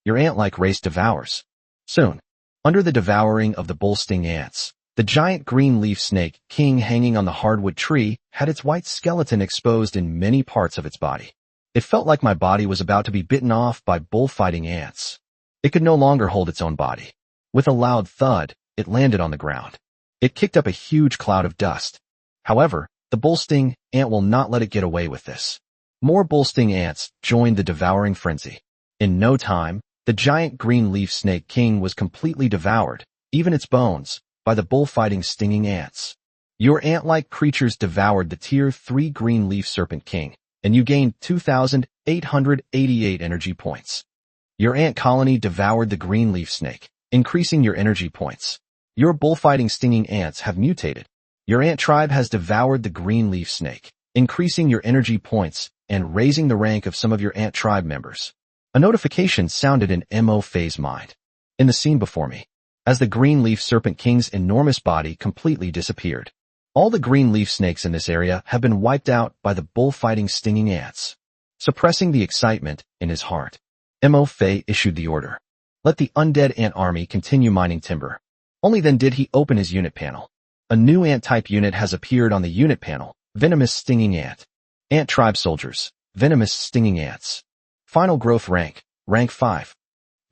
Your ant-like race devours. Soon, under the devouring of the bull-sting ants, the giant green leaf snake king hanging on the hardwood tree had its white skeleton exposed in many parts of its body. It felt like my body was about to be bitten off by bullfighting ants. It could no longer hold its own body. With a loud thud, it landed on the ground. It kicked up a huge cloud of dust. However, the bull-sting ant will not let it get away with this. More bull-sting ants joined the devouring frenzy. In no time, the giant green leaf snake king was completely devoured, even its bones, by the bullfighting stinging ants. Your ant-like creatures devoured the Tier 3 green leaf serpent king, and you gained 2,888 energy points. Your ant colony devoured the green leaf snake, increasing your energy points. Your bullfighting stinging ants have mutated. Your ant tribe has devoured the green leaf snake, increasing your energy points and raising the rank of some of your ant tribe members. A notification sounded in Mo-Fei's mind. In the scene before me, as the green leaf serpent king's enormous body completely disappeared. All the green leaf snakes in this area have been wiped out by the bullfighting stinging ants. Suppressing the excitement in his heart, Mo-Fei issued the order. Let the undead ant army continue mining timber. Only then did he open his unit panel. A new ant-type unit has appeared on the unit panel, venomous stinging ant. Ant tribe soldiers, venomous stinging ants. Final growth rank, rank 5.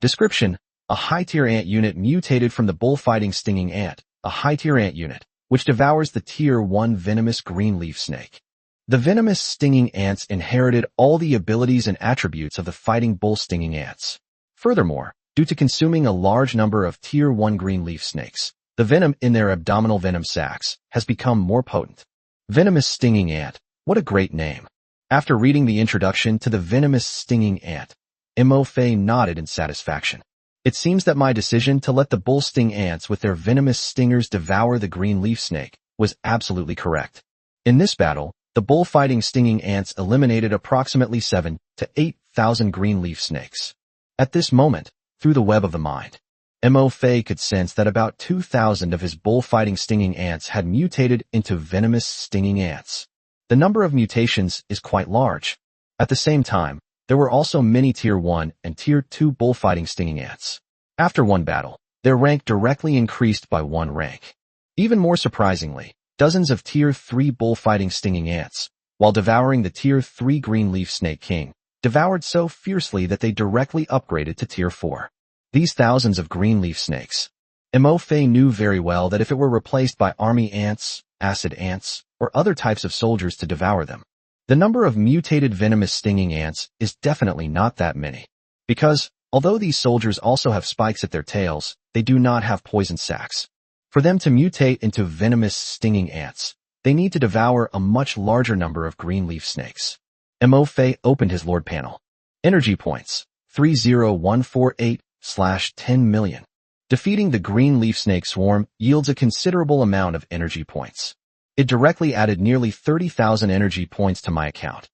Description, a high-tier ant unit mutated from the bullfighting stinging ant, a high-tier ant unit, which devours the Tier 1 venomous green leaf snake. The venomous stinging ants inherited all the abilities and attributes of the fighting bull stinging ants. Furthermore, due to consuming a large number of Tier 1 green leaf snakes, the venom in their abdominal venom sacs has become more potent. Venomous stinging ant, what a great name. After reading the introduction to the venomous stinging ant, Mo-Fei nodded in satisfaction. It seems that my decision to let the bull sting ants with their venomous stingers devour the green leaf snake was absolutely correct. In this battle, the bullfighting stinging ants eliminated approximately 7,000 to 8,000 green leaf snakes. At this moment, through the web of the mind, Mo-Fei could sense that about 2,000 of his bullfighting stinging ants had mutated into venomous stinging ants. The number of mutations is quite large. At the same time, there were also many Tier 1 and Tier 2 bullfighting stinging ants. After one battle, their rank directly increased by 1 rank. Even more surprisingly, dozens of Tier 3 bullfighting stinging ants, while devouring the Tier 3 green leaf snake king, devoured so fiercely that they directly upgraded to Tier 4. These thousands of green leaf snakes. Mo-Fei knew very well that if it were replaced by army ants, acid ants, or other types of soldiers to devour them, the number of mutated venomous stinging ants is definitely not that many. Because, although these soldiers also have spikes at their tails, they do not have poison sacs. For them to mutate into venomous stinging ants, they need to devour a much larger number of green leaf snakes. Mo Fei opened his Lord panel. Energy points, 30148/10 million. Defeating the green leaf snake swarm yields a considerable amount of energy points. It directly added nearly 30,000 energy points to my account.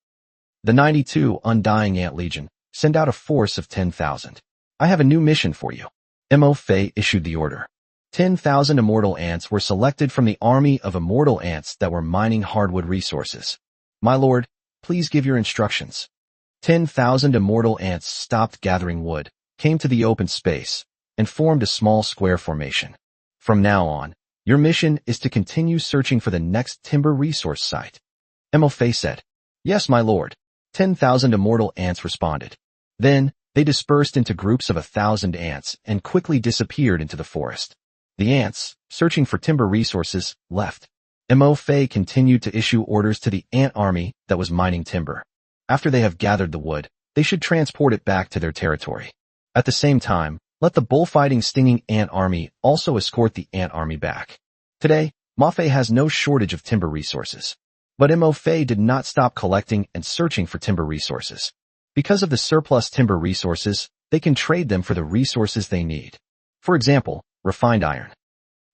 The 92 Undying Ant Legion, send out a force of 10,000. I have a new mission for you. Mo Fei issued the order. 10,000 immortal ants were selected from the army of immortal ants that were mining hardwood resources. My lord, please give your instructions. 10,000 immortal ants stopped gathering wood, came to the open space, and formed a small square formation. From now on, your mission is to continue searching for the next timber resource site. Mo Fei said. Yes, my lord. 10,000 immortal ants responded. Then, they dispersed into groups of 1,000 ants and quickly disappeared into the forest. The ants, searching for timber resources, left. Mo Fei continued to issue orders to the ant army that was mining timber. After they have gathered the wood, they should transport it back to their territory. At the same time, let the bullfighting stinging ant army also escort the ant army back. Today, Ma Fei has no shortage of timber resources. But Mo Fei did not stop collecting and searching for timber resources. Because of the surplus timber resources, they can trade them for the resources they need. For example, refined iron.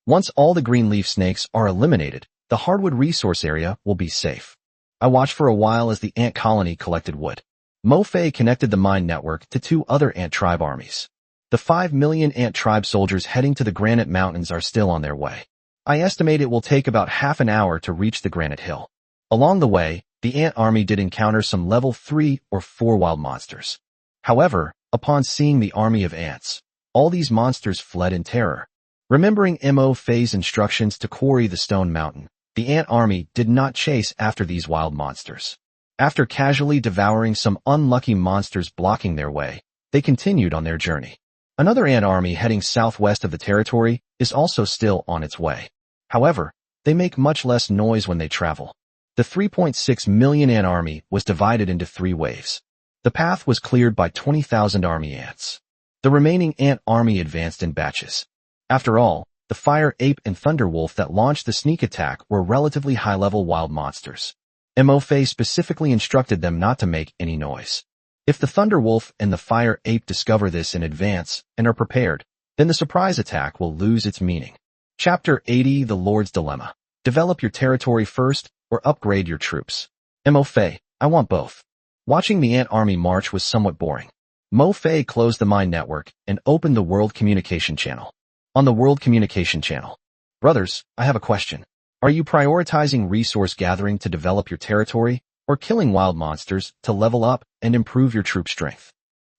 Once all the green leaf snakes are eliminated, the hardwood resource area will be safe. I watched for a while as the ant colony collected wood. Mo Fei connected the mine network to 2 other ant tribe armies. The 5 million ant tribe soldiers heading to the Granite Mountains are still on their way. I estimate it will take about half an hour to reach the Granite Hill. Along the way, the ant army did encounter some level 3 or 4 wild monsters. However, upon seeing the army of ants, all these monsters fled in terror. Remembering Mo Fei's instructions to quarry the stone mountain, the ant army did not chase after these wild monsters. After casually devouring some unlucky monsters blocking their way, they continued on their journey. Another ant army heading southwest of the territory is also still on its way. However, they make much less noise when they travel. The 3.6 million ant army was divided into 3 waves. The path was cleared by 20,000 army ants. The remaining ant army advanced in batches. After all, the fire ape and thunder wolf that launched the sneak attack were relatively high-level wild monsters. Mo Fei specifically instructed them not to make any noise. If the thunder wolf and the fire ape discover this in advance and are prepared, then the surprise attack will lose its meaning. Chapter 80 The Lord's Dilemma. Develop your territory first or upgrade your troops. Mo Fei, I want both. Watching the ant army march was somewhat boring. Mo Fei closed the mine network and opened the World Communication Channel. On the World Communication Channel. Brothers, I have a question. Are you prioritizing resource gathering to develop your territory, or killing wild monsters to level up and improve your troop strength?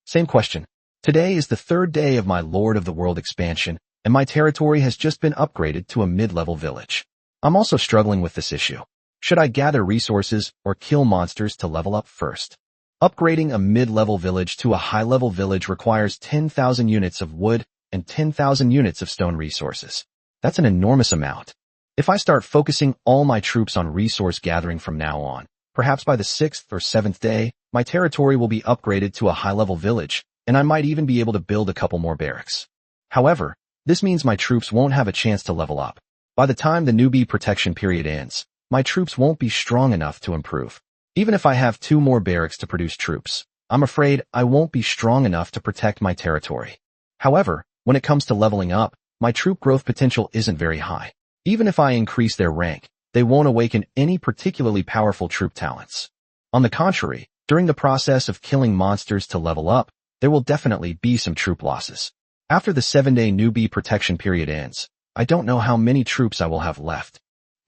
Same question. Today is the 3rd day of my Lord of the World expansion, and my territory has just been upgraded to a mid-level village. I'm also struggling with this issue. Should I gather resources or kill monsters to level up first? Upgrading a mid-level village to a high-level village requires 10,000 units of wood and 10,000 units of stone resources. That's an enormous amount. If I start focusing all my troops on resource gathering from now on, perhaps by the 6th or 7th day, my territory will be upgraded to a high-level village, and I might even be able to build a couple more barracks. However, this means my troops won't have a chance to level up. By the time the newbie protection period ends, my troops won't be strong enough to improve. Even if I have 2 more barracks to produce troops, I'm afraid I won't be strong enough to protect my territory. However, when it comes to leveling up, my troop growth potential isn't very high. Even if I increase their rank, they won't awaken any particularly powerful troop talents. On the contrary, during the process of killing monsters to level up, there will definitely be some troop losses. After the 7-day newbie protection period ends, I don't know how many troops I will have left.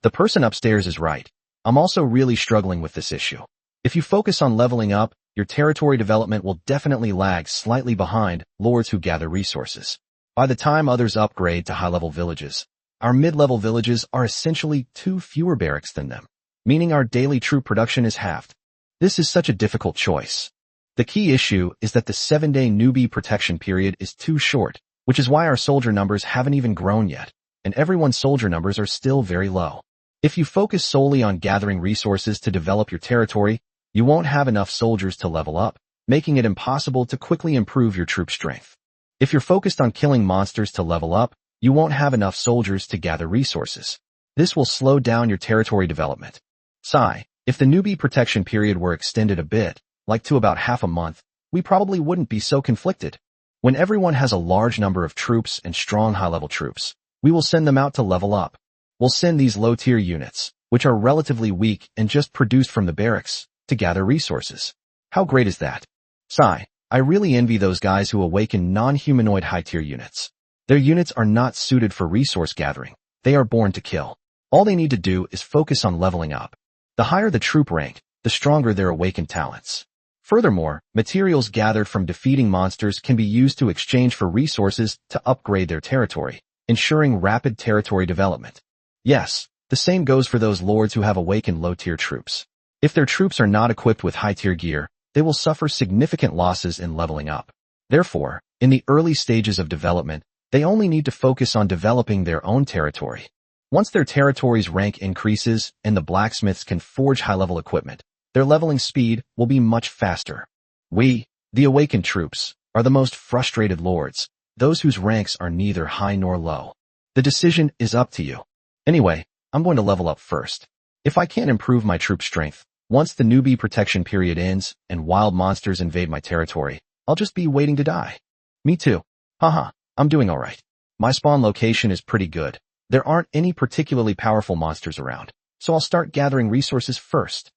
The person upstairs is right. I'm also really struggling with this issue. If you focus on leveling up, your territory development will definitely lag slightly behind lords who gather resources. By the time others upgrade to high-level villages, our mid-level villages are essentially 2 fewer barracks than them, meaning our daily troop production is halved. This is such a difficult choice. The key issue is that the 7-day newbie protection period is too short, which is why our soldier numbers haven't even grown yet, and everyone's soldier numbers are still very low. If you focus solely on gathering resources to develop your territory, you won't have enough soldiers to level up, making it impossible to quickly improve your troop strength. If you're focused on killing monsters to level up, you won't have enough soldiers to gather resources. This will slow down your territory development. Sigh, If the newbie protection period were extended a bit, like to about half a month, we probably wouldn't be so conflicted. When everyone has a large number of troops and strong high-level troops, we will send them out to level up. We'll send these low-tier units, which are relatively weak and just produced from the barracks, to gather resources. How great is that? Sigh, I really envy those guys who awaken non-humanoid high-tier units. Their units are not suited for resource gathering. They are born to kill. All they need to do is focus on leveling up. The higher the troop rank, the stronger their awakened talents. Furthermore, materials gathered from defeating monsters can be used to exchange for resources to upgrade their territory, ensuring rapid territory development. Yes, the same goes for those lords who have awakened low-tier troops. If their troops are not equipped with high-tier gear, they will suffer significant losses in leveling up. Therefore, in the early stages of development, they only need to focus on developing their own territory. Once their territory's rank increases and the blacksmiths can forge high-level equipment, their leveling speed will be much faster. We, the awakened troops, are the most frustrated lords, those whose ranks are neither high nor low. The decision is up to you. Anyway, I'm going to level up first. If I can't improve my troop strength, once the newbie protection period ends and wild monsters invade my territory, I'll just be waiting to die. Me too. Haha, I'm doing alright. My spawn location is pretty good. There aren't any particularly powerful monsters around, so I'll start gathering resources first.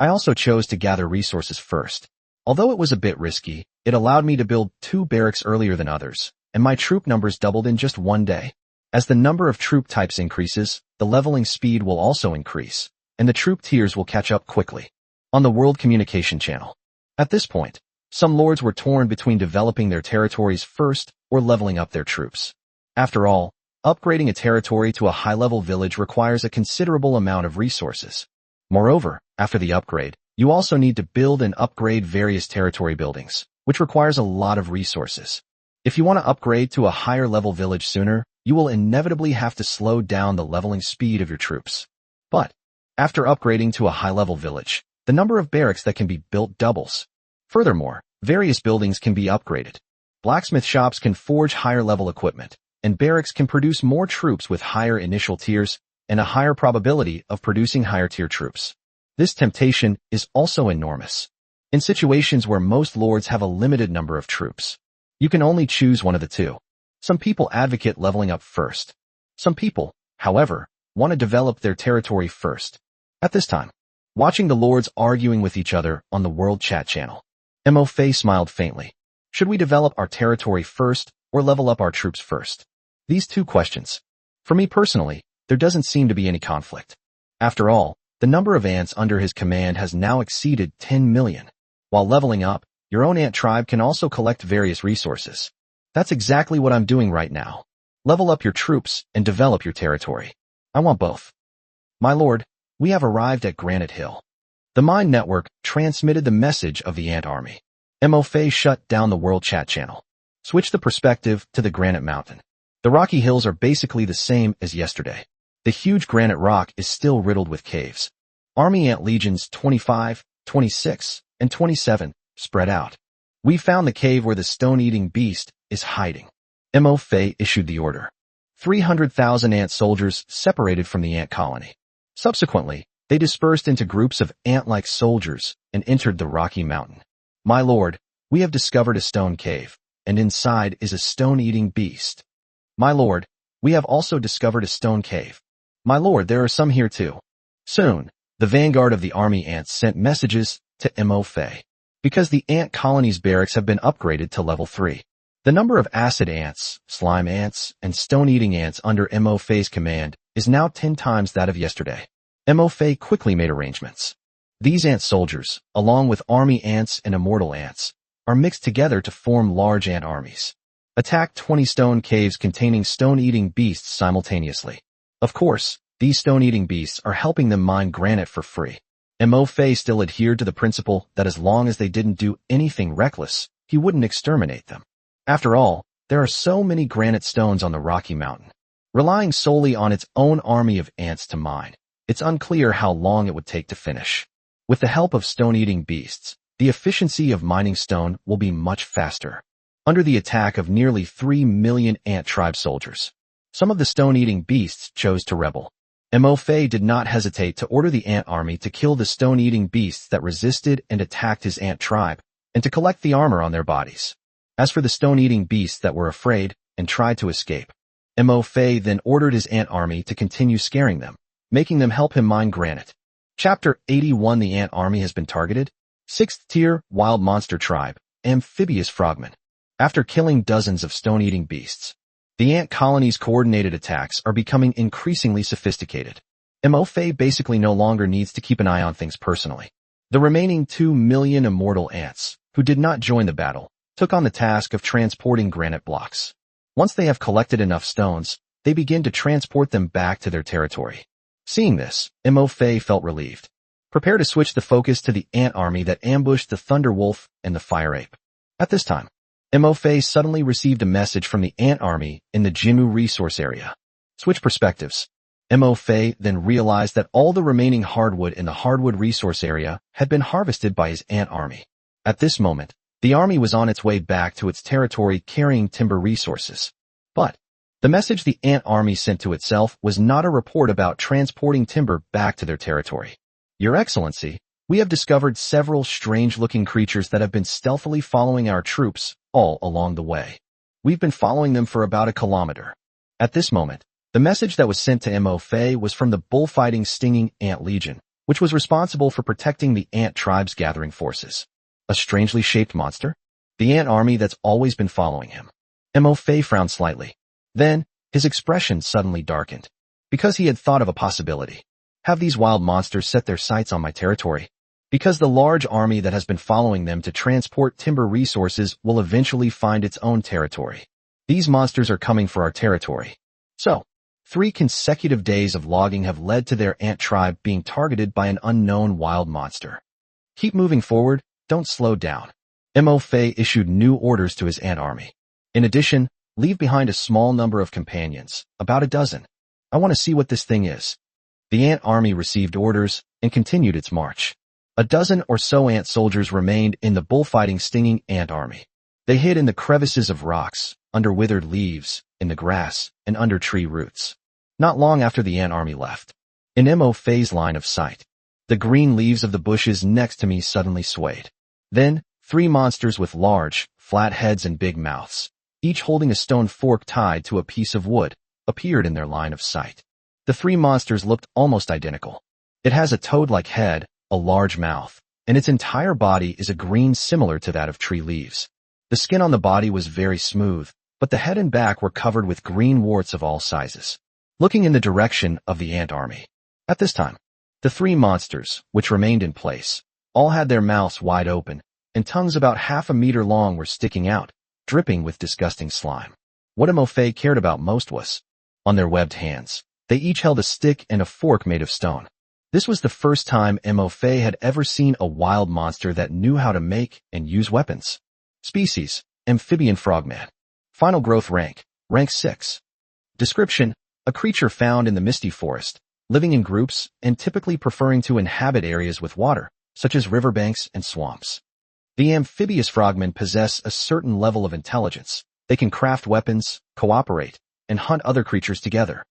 I also chose to gather resources first. Although it was a bit risky, it allowed me to build 2 barracks earlier than others, and my troop numbers doubled in just one day. As the number of troop types increases, the leveling speed will also increase, and the troop tiers will catch up quickly. On the World Communication Channel. At this point, some lords were torn between developing their territories first or leveling up their troops. After all, upgrading a territory to a high-level village requires a considerable amount of resources. Moreover, after the upgrade, you also need to build and upgrade various territory buildings, which requires a lot of resources. If you want to upgrade to a higher-level village sooner, you will inevitably have to slow down the leveling speed of your troops. But, after upgrading to a high-level village, the number of barracks that can be built doubles. Furthermore, various buildings can be upgraded. Blacksmith shops can forge higher-level equipment, and barracks can produce more troops with higher initial tiers and a higher probability of producing higher-tier troops. This temptation is also enormous. In situations where most lords have a limited number of troops, you can only choose one of the two. Some people advocate leveling up first. Some people, however, want to develop their territory first. At this time, watching the lords arguing with each other on the World Chat channel, Mo Fei smiled faintly. Should we develop our territory first or level up our troops first? These two questions. For me personally, there doesn't seem to be any conflict. After all, the number of ants under his command has now exceeded 10 million. While leveling up, your own ant tribe can also collect various resources. That's exactly what I'm doing right now. Level up your troops and develop your territory. I want both. My lord, we have arrived at Granite Hill. The Mind Network transmitted the message of the ant army. Mo Fei shut down the World Chat channel. Switch the perspective to the Granite Mountain. The rocky hills are basically the same as yesterday. The huge granite rock is still riddled with caves. Army ant legions 25, 26, and 27 spread out. We found the cave where the stone-eating beast is hiding. Mo Fei issued the order. 300,000 ant soldiers separated from the ant colony. Subsequently, they dispersed into groups of ant-like soldiers and entered the rocky mountain. My lord, we have discovered a stone cave, and inside is a stone-eating beast. My lord, we have also discovered a stone cave. My lord, there are some here too. Soon, the vanguard of the army ants sent messages to Mo Fei. Because the ant colony's barracks have been upgraded to level 3. The number of acid ants, slime ants, and stone-eating ants under Mo Fei's command is now 10 times that of yesterday. Mo Fei quickly made arrangements. These ant soldiers, along with army ants and immortal ants, are mixed together to form large ant armies. Attack 20 stone caves containing stone-eating beasts simultaneously. Of course, these stone-eating beasts are helping them mine granite for free. Mo Fei still adhered to the principle that as long as they didn't do anything reckless, he wouldn't exterminate them. After all, there are so many granite stones on the Rocky Mountain. Relying solely on its own army of ants to mine, it's unclear how long it would take to finish. With the help of stone-eating beasts, the efficiency of mining stone will be much faster. Under the attack of nearly 3 million ant tribe soldiers, some of the stone-eating beasts chose to rebel. Mo Fei did not hesitate to order the ant army to kill the stone-eating beasts that resisted and attacked his ant tribe, and to collect the armor on their bodies. As for the stone-eating beasts that were afraid and tried to escape, Mo Fei then ordered his ant army to continue scaring them, making them help him mine granite. Chapter 81. The ant army has been targeted. 6th tier, wild monster tribe, amphibious frogmen. After killing dozens of stone-eating beasts, the ant colony's coordinated attacks are becoming increasingly sophisticated. Mo Fei basically no longer needs to keep an eye on things personally. The remaining 2 million immortal ants, who did not join the battle, took on the task of transporting granite blocks. Once they have collected enough stones, they begin to transport them back to their territory. Seeing this, Mo Fei felt relieved. Prepare to switch the focus to the ant army that ambushed the thunder wolf and the fire ape. At this time, Mo Fei suddenly received a message from the ant army in the Jimu resource area. Switch perspectives. Mo Fei then realized that all the remaining hardwood in the hardwood resource area had been harvested by his ant army. At this moment, the army was on its way back to its territory carrying timber resources. But the message the ant army sent to itself was not a report about transporting timber back to their territory. Your Excellency, we have discovered several strange-looking creatures that have been stealthily following our troops all along the way. We've been following them for about a kilometer. At this moment, the message that was sent to Mo Fei was from the bullfighting stinging ant legion, which was responsible for protecting the ant tribe's gathering forces. A strangely shaped monster? The ant army that's always been following him. Mo Fei frowned slightly. Then, his expression suddenly darkened. Because he had thought of a possibility. Have these wild monsters set their sights on my territory? Because the large army that has been following them to transport timber resources will eventually find its own territory. These monsters are coming for our territory. So, 3 consecutive days of logging have led to their ant tribe being targeted by an unknown wild monster. Keep moving forward, don't slow down. Mo Fei issued new orders to his ant army. In addition, leave behind a small number of companions, about a dozen. I want to see what this thing is. The ant army received orders and continued its march. A dozen or so ant soldiers remained in the bullfighting stinging ant army. They hid in the crevices of rocks, under withered leaves, in the grass, and under tree roots. Not long after the ant army left, in Mo Fei's line of sight, the green leaves of the bushes next to me suddenly swayed. Then, 3 monsters with large, flat heads and big mouths, each holding a stone fork tied to a piece of wood, appeared in their line of sight. The 3 monsters looked almost identical. It has a toad-like head, a large mouth, and its entire body is a green similar to that of tree leaves. The skin on the body was very smooth, but the head and back were covered with green warts of all sizes. Looking in the direction of the ant army. At this time, the 3 monsters, which remained in place, all had their mouths wide open, and tongues about half a meter long were sticking out, dripping with disgusting slime. What Mo Fei cared about most was, on their webbed hands, they each held a stick and a fork made of stone. This was the first time Mo Fei had ever seen a wild monster that knew how to make and use weapons. Species, amphibian frogman. Final growth rank, rank 6. Description, a creature found in the misty forest, living in groups and typically preferring to inhabit areas with water, such as riverbanks and swamps. The amphibious frogmen possess a certain level of intelligence. They can craft weapons, cooperate, and hunt other creatures together.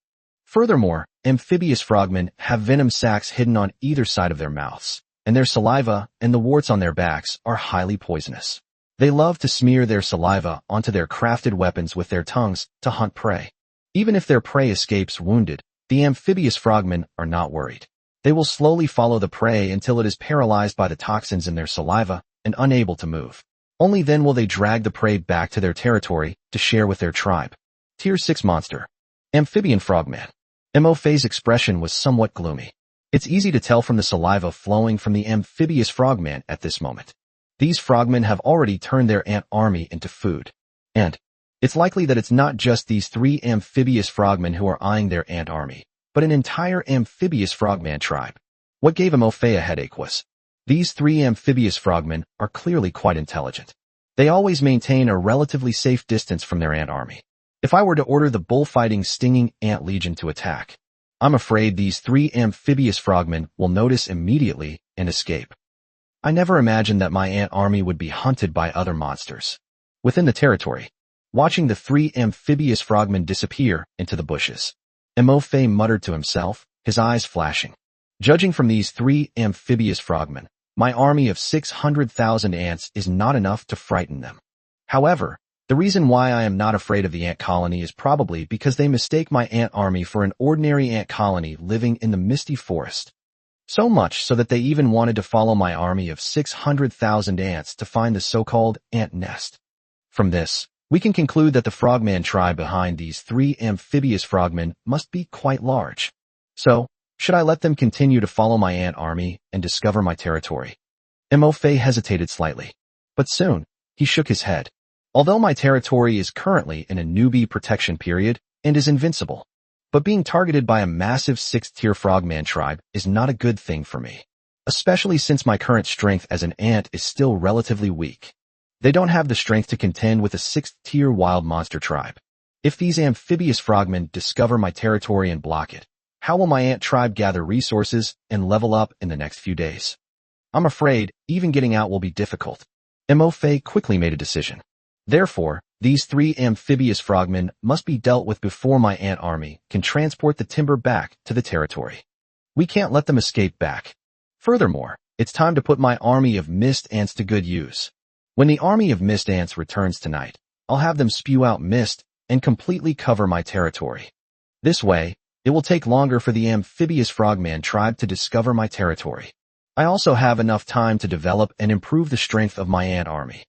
Furthermore, amphibious frogmen have venom sacs hidden on either side of their mouths, and their saliva and the warts on their backs are highly poisonous. They love to smear their saliva onto their crafted weapons with their tongues to hunt prey. Even if their prey escapes wounded, the amphibious frogmen are not worried. They will slowly follow the prey until it is paralyzed by the toxins in their saliva and unable to move. Only then will they drag the prey back to their territory to share with their tribe. Tier 6 monster. Amphibian frogman. Mo Fei's expression was somewhat gloomy. It's easy to tell from the saliva flowing from the amphibious frogman at this moment. These frogmen have already turned their ant army into food. And it's likely that it's not just these 3 amphibious frogmen who are eyeing their ant army, but an entire amphibious frogman tribe. What gave Mo Fei a headache was, these 3 amphibious frogmen are clearly quite intelligent. They always maintain a relatively safe distance from their ant army. If I were to order the bullfighting stinging ant legion to attack, I'm afraid these 3 amphibious frogmen will notice immediately and escape. I never imagined that my ant army would be hunted by other monsters. Within the territory, watching the 3 amphibious frogmen disappear into the bushes, Mo Fei muttered to himself, his eyes flashing. Judging from these 3 amphibious frogmen, my army of 600,000 ants is not enough to frighten them. However, the reason why I am not afraid of the ant colony is probably because they mistake my ant army for an ordinary ant colony living in the misty forest. So much so that they even wanted to follow my army of 600,000 ants to find the so-called ant nest. From this, we can conclude that the frogman tribe behind these 3 amphibious frogmen must be quite large. So, should I let them continue to follow my ant army and discover my territory? Mo-Fei hesitated slightly, but soon, he shook his head. Although my territory is currently in a newbie protection period and is invincible, but being targeted by a massive 6th-tier frogman tribe is not a good thing for me, especially since my current strength as an ant is still relatively weak. They don't have the strength to contend with a 6th-tier wild monster tribe. If these amphibious frogmen discover my territory and block it, how will my ant tribe gather resources and level up in the next few days? I'm afraid even getting out will be difficult. Mo-Fei quickly made a decision. Therefore, these 3 amphibious frogmen must be dealt with before my ant army can transport the timber back to the territory. We can't let them escape back. Furthermore, it's time to put my army of mist ants to good use. When the army of mist ants returns tonight, I'll have them spew out mist and completely cover my territory. This way, it will take longer for the amphibious frogman tribe to discover my territory. I also have enough time to develop and improve the strength of my ant army.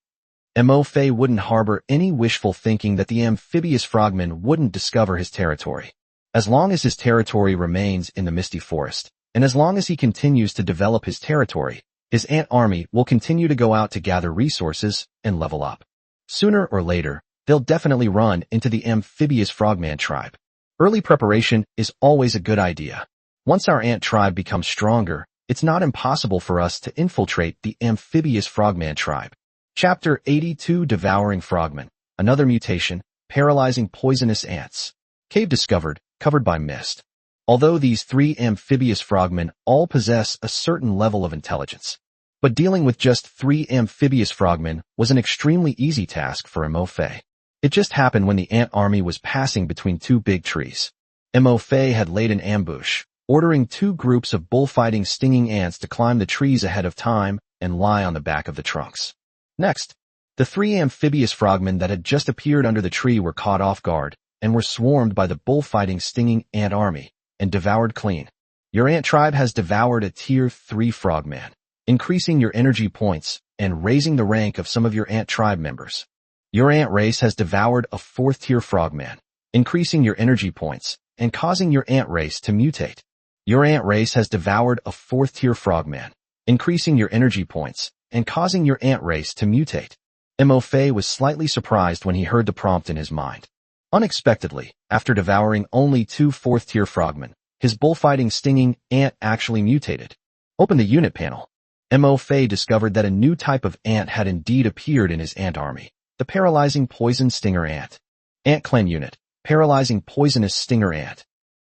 Mo-Fei wouldn't harbor any wishful thinking that the amphibious frogman wouldn't discover his territory. As long as his territory remains in the misty forest, and as long as he continues to develop his territory, his ant army will continue to go out to gather resources and level up. Sooner or later, they'll definitely run into the amphibious frogman tribe. Early preparation is always a good idea. Once our ant tribe becomes stronger, it's not impossible for us to infiltrate the amphibious frogman tribe. Chapter 82 Devouring Frogmen. Another mutation, paralyzing poisonous ants. Cave discovered, covered by mist. Although these 3 amphibious frogmen all possess a certain level of intelligence, but dealing with just 3 amphibious frogmen was an extremely easy task for Mo-Fei. It just happened when the ant army was passing between 2 big trees. Mo-Fei had laid an ambush, ordering 2 groups of bullfighting stinging ants to climb the trees ahead of time and lie on the back of the trunks. Next, the 3 amphibious frogmen that had just appeared under the tree were caught off guard and were swarmed by the bullfighting stinging ant army and devoured clean. Your ant tribe has devoured a tier 3 frogman, increasing your energy points and raising the rank of some of your ant tribe members. Your ant race has devoured a 4th tier frogman, increasing your energy points and causing your ant race to mutate. Your ant race has devoured a 4th tier frogman, increasing your energy points and causing your ant race to mutate. Mo-Fei was slightly surprised when he heard the prompt in his mind. Unexpectedly, after devouring only 2 4th-tier frogmen, his bullfighting stinging ant actually mutated. Open the unit panel. Mo-Fei discovered that a new type of ant had indeed appeared in his ant army, the paralyzing poison stinger ant. Ant clan unit, paralyzing poisonous stinger ant.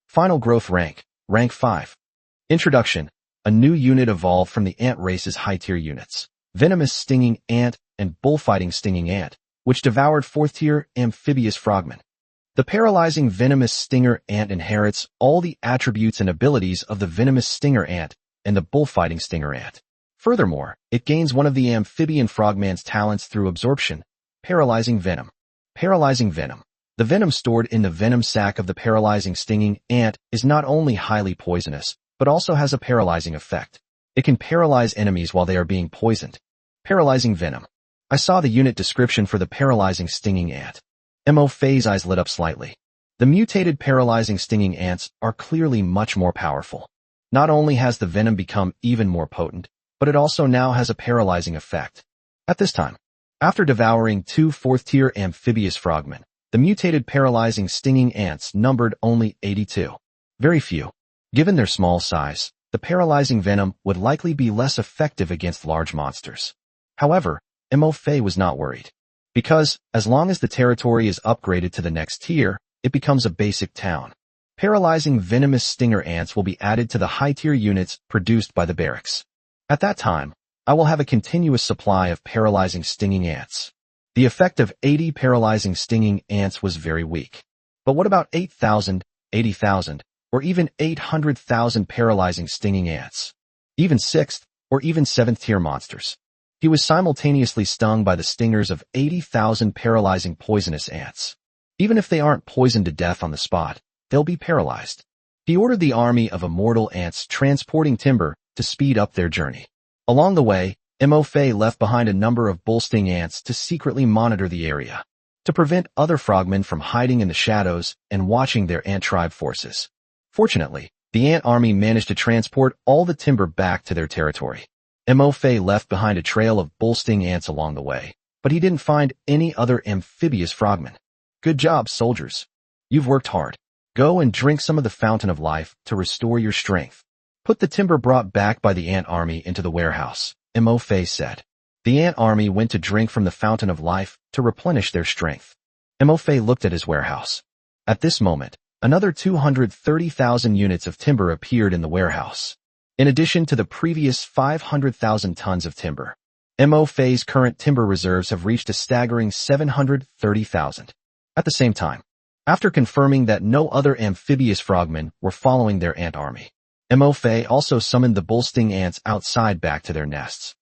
Final growth rank, rank 5. Introduction, a new unit evolved from the ant race's high-tier units. Venomous stinging ant and bullfighting stinging ant, which devoured 4th-tier amphibious frogmen. The paralyzing venomous stinger ant inherits all the attributes and abilities of the venomous stinger ant and the bullfighting stinger ant. Furthermore, it gains one of the amphibian frogman's talents through absorption, paralyzing venom. Paralyzing venom. The venom stored in the venom sac of the paralyzing stinging ant is not only highly poisonous, but also has a paralyzing effect. It can paralyze enemies while they are being poisoned. Paralyzing venom. I saw the unit description for the paralyzing stinging ant. Mo-Fei's eyes lit up slightly. The mutated paralyzing stinging ants are clearly much more powerful. Not only has the venom become even more potent, but it also now has a paralyzing effect. At this time, after devouring 2 4th-tier amphibious frogmen, the mutated paralyzing stinging ants numbered only 82. Very few. Given their small size, the paralyzing venom would likely be less effective against large monsters. However, Mo-Fei was not worried. Because, as long as the territory is upgraded to the next tier, it becomes a basic town. Paralyzing venomous stinger ants will be added to the high-tier units produced by the barracks. At that time, I will have a continuous supply of paralyzing stinging ants. The effect of 80 paralyzing stinging ants was very weak. But what about 8,000, 80,000, or even 800,000 paralyzing stinging ants. Even 6th or even 7th tier monsters. He was simultaneously stung by the stingers of 80,000 paralyzing poisonous ants. Even if they aren't poisoned to death on the spot, they'll be paralyzed. He ordered the army of immortal ants transporting timber to speed up their journey. Along the way, Mo Fei left behind a number of bull-sting ants to secretly monitor the area, to prevent other frogmen from hiding in the shadows and watching their ant tribe forces. Fortunately, the ant army managed to transport all the timber back to their territory. Mo Fei left behind a trail of bull-sting ants along the way, but he didn't find any other amphibious frogmen. Good job, soldiers. You've worked hard. Go and drink some of the fountain of life to restore your strength. Put the timber brought back by the ant army into the warehouse, Mo Fei said. The ant army went to drink from the fountain of life to replenish their strength. Mo Fei looked at his warehouse. At this moment, another 230,000 units of timber appeared in the warehouse. In addition to the previous 500,000 tons of timber, Mo Fei's current timber reserves have reached a staggering 730,000. At the same time, after confirming that no other amphibious frogmen were following their ant army, Mo Fei also summoned the bull-sting ants outside back to their nests.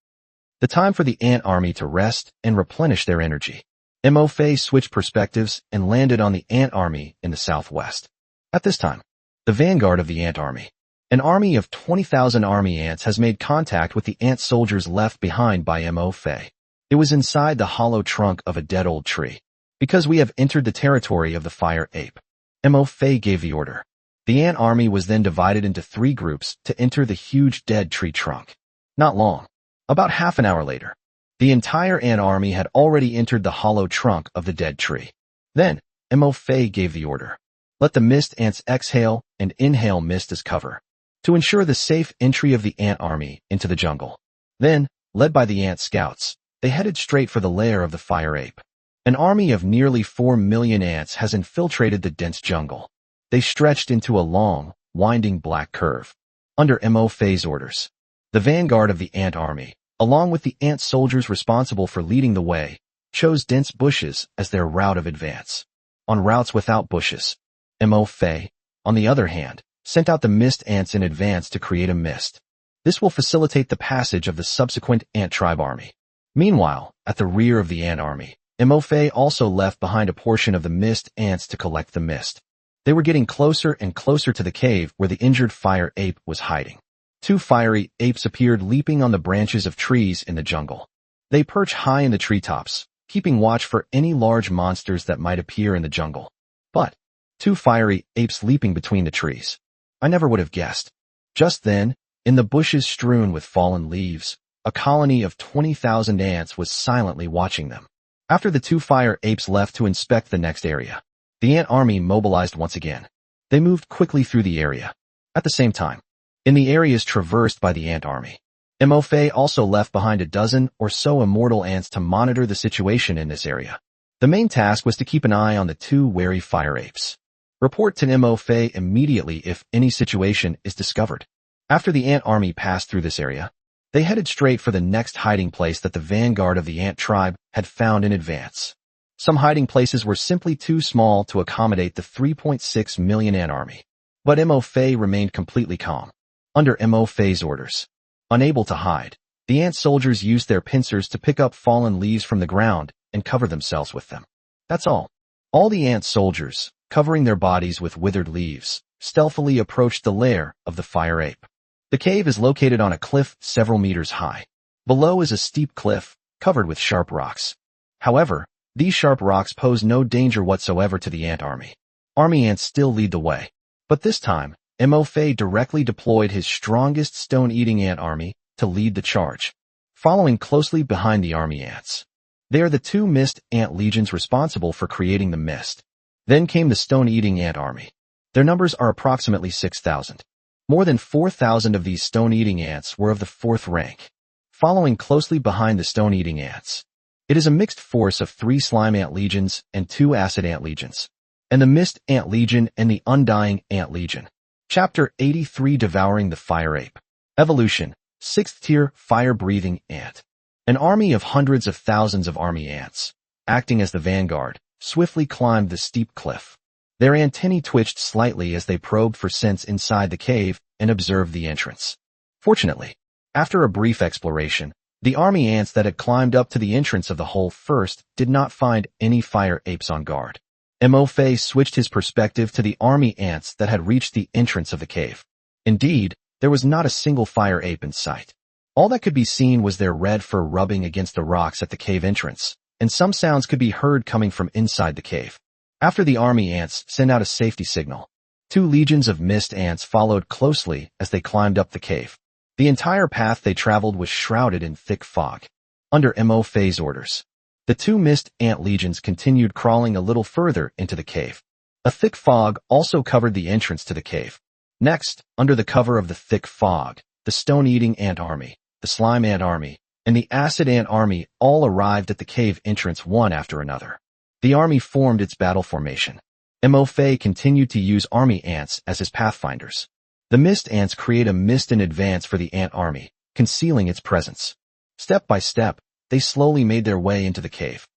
The time for the ant army to rest and replenish their energy. Mo Fei switched perspectives and landed on the ant army in the southwest. At this time, the vanguard of the ant army, an army of 20,000 army ants, has made contact with the ant soldiers left behind by Mo Fei. It was inside the hollow trunk of a dead old tree. Because we have entered the territory of the fire ape, Mo Fei gave the order. The ant army was then divided into 3 groups to enter the huge dead tree trunk. Not long, about half an hour later, the entire ant army had already entered the hollow trunk of the dead tree. Then, Mo Fei gave the order. Let the mist ants exhale and inhale mist as cover, to ensure the safe entry of the ant army into the jungle. Then, led by the ant scouts, they headed straight for the lair of the fire ape. An army of nearly 4 million ants has infiltrated the dense jungle. They stretched into a long, winding black curve. Under Mo Fei's orders, the vanguard of the ant army, along with the ant soldiers responsible for leading the way, chose dense bushes as their route of advance. On routes without bushes, Mo Fei, on the other hand, sent out the mist ants in advance to create a mist. This will facilitate the passage of the subsequent ant tribe army. Meanwhile, at the rear of the ant army, Mo Fei also left behind a portion of the mist ants to collect the mist. They were getting closer and closer to the cave where the injured fire ape was hiding. 2 fiery apes appeared leaping on the branches of trees in the jungle. They perch high in the treetops, keeping watch for any large monsters that might appear in the jungle. But 2 fiery apes leaping between the trees. I never would have guessed. Just then, in the bushes strewn with fallen leaves, a colony of 20,000 ants was silently watching them. After the 2 fire apes left to inspect the next area, the ant army mobilized once again. They moved quickly through the area. At the same time, in the areas traversed by the ant army, Mo Fei also left behind a dozen or so immortal ants to monitor the situation in this area. The main task was to keep an eye on the 2 wary fire apes. Report to Mo Fei immediately if any situation is discovered. After the ant army passed through this area, they headed straight for the next hiding place that the vanguard of the ant tribe had found in advance. Some hiding places were simply too small to accommodate the 3.6 million ant army. But Mo Fei remained completely calm. Under Mo Fei's orders, unable to hide, the ant soldiers used their pincers to pick up fallen leaves from the ground and cover themselves with them. That's all. All the ant soldiers, covering their bodies with withered leaves, stealthily approached the lair of the fire ape. The cave is located on a cliff several meters high. Below is a steep cliff, covered with sharp rocks. However, these sharp rocks pose no danger whatsoever to the ant army. Army ants still lead the way. But this time, Mo Fei directly deployed his strongest stone-eating ant army to lead the charge, following closely behind the army ants. They are the 2 mist ant legions responsible for creating the mist. Then came the stone-eating ant army. Their numbers are approximately 6,000. More than 4,000 of these stone-eating ants were of the 4th rank. Following closely behind the stone-eating ants, it is a mixed force of 3 slime ant legions and 2 acid ant legions, and the mist ant legion and the undying ant legion. Chapter 83: Devouring the Fire Ape. Evolution: 6th tier fire-breathing ant. An army of hundreds of thousands of army ants, acting as the vanguard, swiftly climbed the steep cliff. Their antennae twitched slightly as they probed for scents inside the cave and observed the entrance. Fortunately, after a brief exploration, the army ants that had climbed up to the entrance of the hole first did not find any fire apes on guard. Mo-Fei switched his perspective to the army ants that had reached the entrance of the cave. Indeed, there was not a single fire ape in sight. All that could be seen was their red fur rubbing against the rocks at the cave entrance, and some sounds could be heard coming from inside the cave. After the army ants sent out a safety signal, 2 legions of mist ants followed closely as they climbed up the cave. The entire path they traveled was shrouded in thick fog. Under Mo-Fei's orders, the 2 mist ant legions continued crawling a little further into the cave. A thick fog also covered the entrance to the cave. Next, under the cover of the thick fog, the stone-eating ant army, the slime ant army, and the acid ant army all arrived at the cave entrance one after another. The army formed its battle formation. Mo-Fei continued to use army ants as his pathfinders. The mist ants create a mist in advance for the ant army, concealing its presence. Step by step, they slowly made their way into the cave.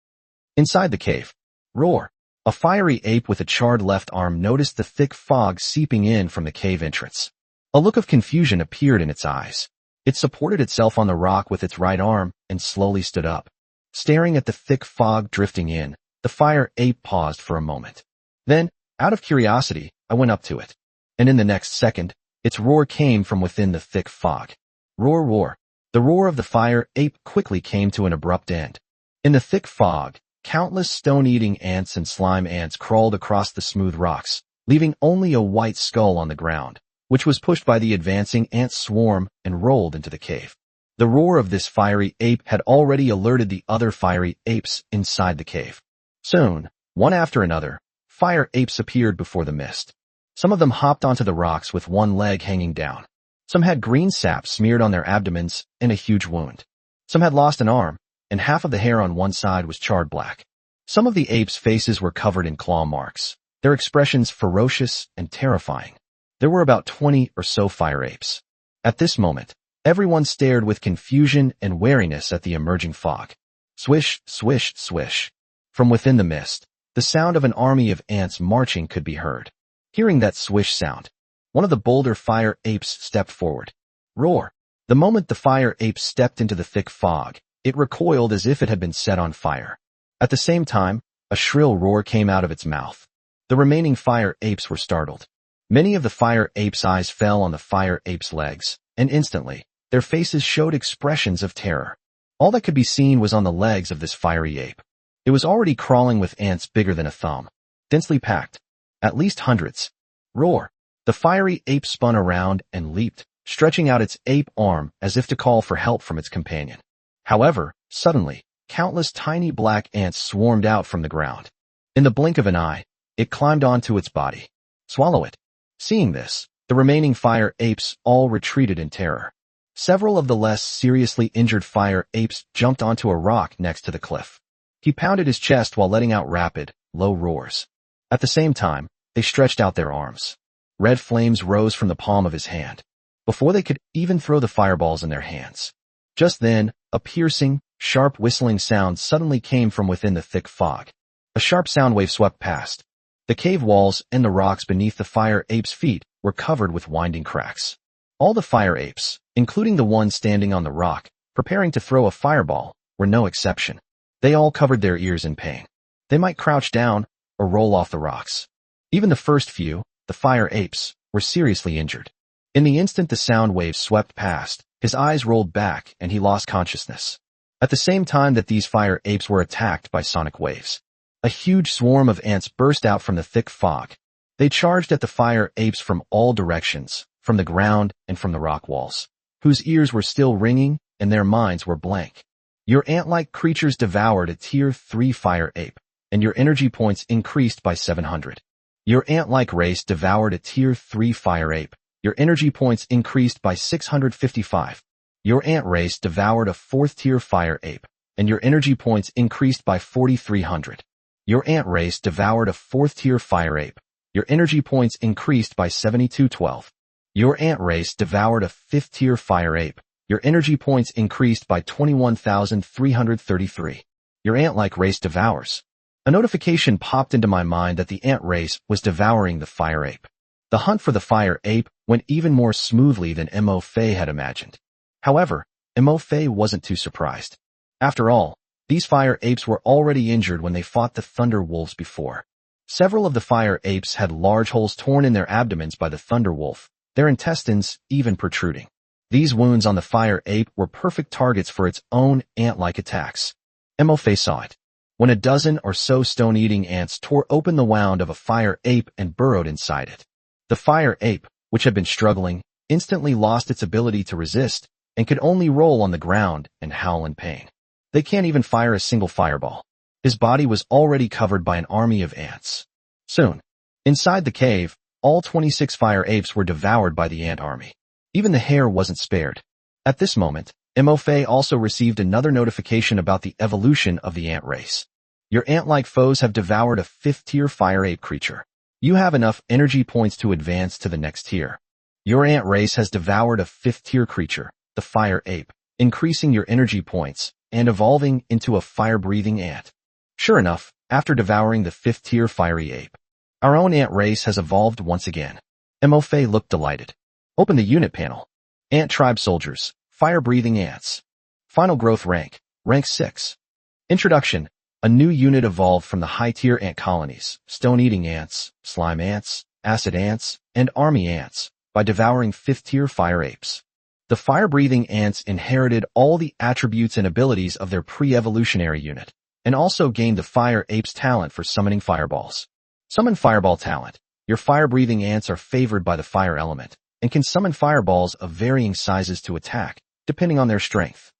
Inside the cave, Roar, a fiery ape with a charred left arm, noticed the thick fog seeping in from the cave entrance. A look of confusion appeared in its eyes. It supported itself on the rock with its right arm and slowly stood up. Staring at the thick fog drifting in, the fire ape paused for a moment. Then, out of curiosity, I went up to it. And in the next second, its roar came from within the thick fog. Roar, roar. The roar of the fire ape quickly came to an abrupt end. In the thick fog, countless stone-eating ants and slime ants crawled across the smooth rocks, leaving only a white skull on the ground, which was pushed by the advancing ant swarm and rolled into the cave. The roar of this fiery ape had already alerted the other fiery apes inside the cave. Soon, one after another, fire apes appeared before the mist. Some of them hopped onto the rocks with one leg hanging down. Some had green sap smeared on their abdomens and a huge wound. Some had lost an arm, and half of the hair on one side was charred black. Some of the apes' faces were covered in claw marks, their expressions ferocious and terrifying. There were about 20 or so fire apes. At this moment, everyone stared with confusion and wariness at the emerging fog. Swish, swish, swish. From within the mist, the sound of an army of ants marching could be heard. Hearing that swish sound, one of the bolder fire apes stepped forward. Roar. The moment the fire ape stepped into the thick fog, it recoiled as if it had been set on fire. At the same time, a shrill roar came out of its mouth. The remaining fire apes were startled. Many of the fire apes' eyes fell on the fire ape's legs, and instantly, their faces showed expressions of terror. All that could be seen was on the legs of this fiery ape. It was already crawling with ants bigger than a thumb, densely packed, at least hundreds. Roar. The fiery ape spun around and leaped, stretching out its ape arm as if to call for help from its companion. However, suddenly, countless tiny black ants swarmed out from the ground. In the blink of an eye, it climbed onto its body. Swallow it. Seeing this, the remaining fire apes all retreated in terror. Several of the less seriously injured fire apes jumped onto a rock next to the cliff. He pounded his chest while letting out rapid, low roars. At the same time, they stretched out their arms. Red flames rose from the palm of his hand, before they could even throw the fireballs in their hands. Just then, a piercing, sharp whistling sound suddenly came from within the thick fog. A sharp sound wave swept past. The cave walls and the rocks beneath the fire ape's feet were covered with winding cracks. All the fire apes, including the one standing on the rock, preparing to throw a fireball, were no exception. They all covered their ears in pain. They might crouch down or roll off the rocks. Even the first few, the fire apes, were seriously injured. In the instant the sound wave swept past, his eyes rolled back and he lost consciousness. At the same time that these fire apes were attacked by sonic waves, a huge swarm of ants burst out from the thick fog. They charged at the fire apes from all directions, from the ground and from the rock walls, whose ears were still ringing and their minds were blank. Your ant-like creatures devoured a tier 3 fire ape, and your energy points increased by 700. Your ant-like race devoured a tier 3 fire ape. Your energy points increased by 655. Your ant race devoured a 4th tier fire ape, and your energy points increased by 4,300. Your ant race devoured a 4th tier fire ape. Your energy points increased by 7212. Your ant race devoured a 5th tier fire ape. Your energy points increased by 21,333. Your ant-like race devours A notification popped into my mind that the ant race was devouring the fire ape. The hunt for the fire ape went even more smoothly than Mo Fei had imagined. However, Mo Fei wasn't too surprised. After all, these fire apes were already injured when they fought the thunder wolves before. Several of the fire apes had large holes torn in their abdomens by the thunder wolf, their intestines even protruding. These wounds on the fire ape were perfect targets for its own ant-like attacks. Mo Fei saw it. When a dozen or so stone-eating ants tore open the wound of a fire ape and burrowed inside it. The fire ape, which had been struggling, instantly lost its ability to resist and could only roll on the ground and howl in pain. They can't even fire a single fireball. His body was already covered by an army of ants. Soon, inside the cave, all 26 fire apes were devoured by the ant army. Even the hair wasn't spared. At this moment, Mo Fei also received another notification about the evolution of the ant race. Your ant-like foes have devoured a 5th-tier fire ape creature. You have enough energy points to advance to the next tier. Your ant race has devoured a 5th-tier creature, the fire ape, increasing your energy points and evolving into a fire-breathing ant. Sure enough, after devouring the 5th-tier fiery ape, our own ant race has evolved once again. Mo Fei looked delighted. Open the unit panel. Ant tribe soldiers, fire-breathing ants. Final growth rank, rank 6. Introduction. A new unit evolved from the high-tier ant colonies, stone-eating ants, slime ants, acid ants, and army ants, by devouring 5th-tier fire apes. The fire-breathing ants inherited all the attributes and abilities of their pre-evolutionary unit, and also gained the fire ape's talent for summoning fireballs. Summon fireball talent. Your fire-breathing ants are favored by the fire element, and can summon fireballs of varying sizes to attack, depending on their strength.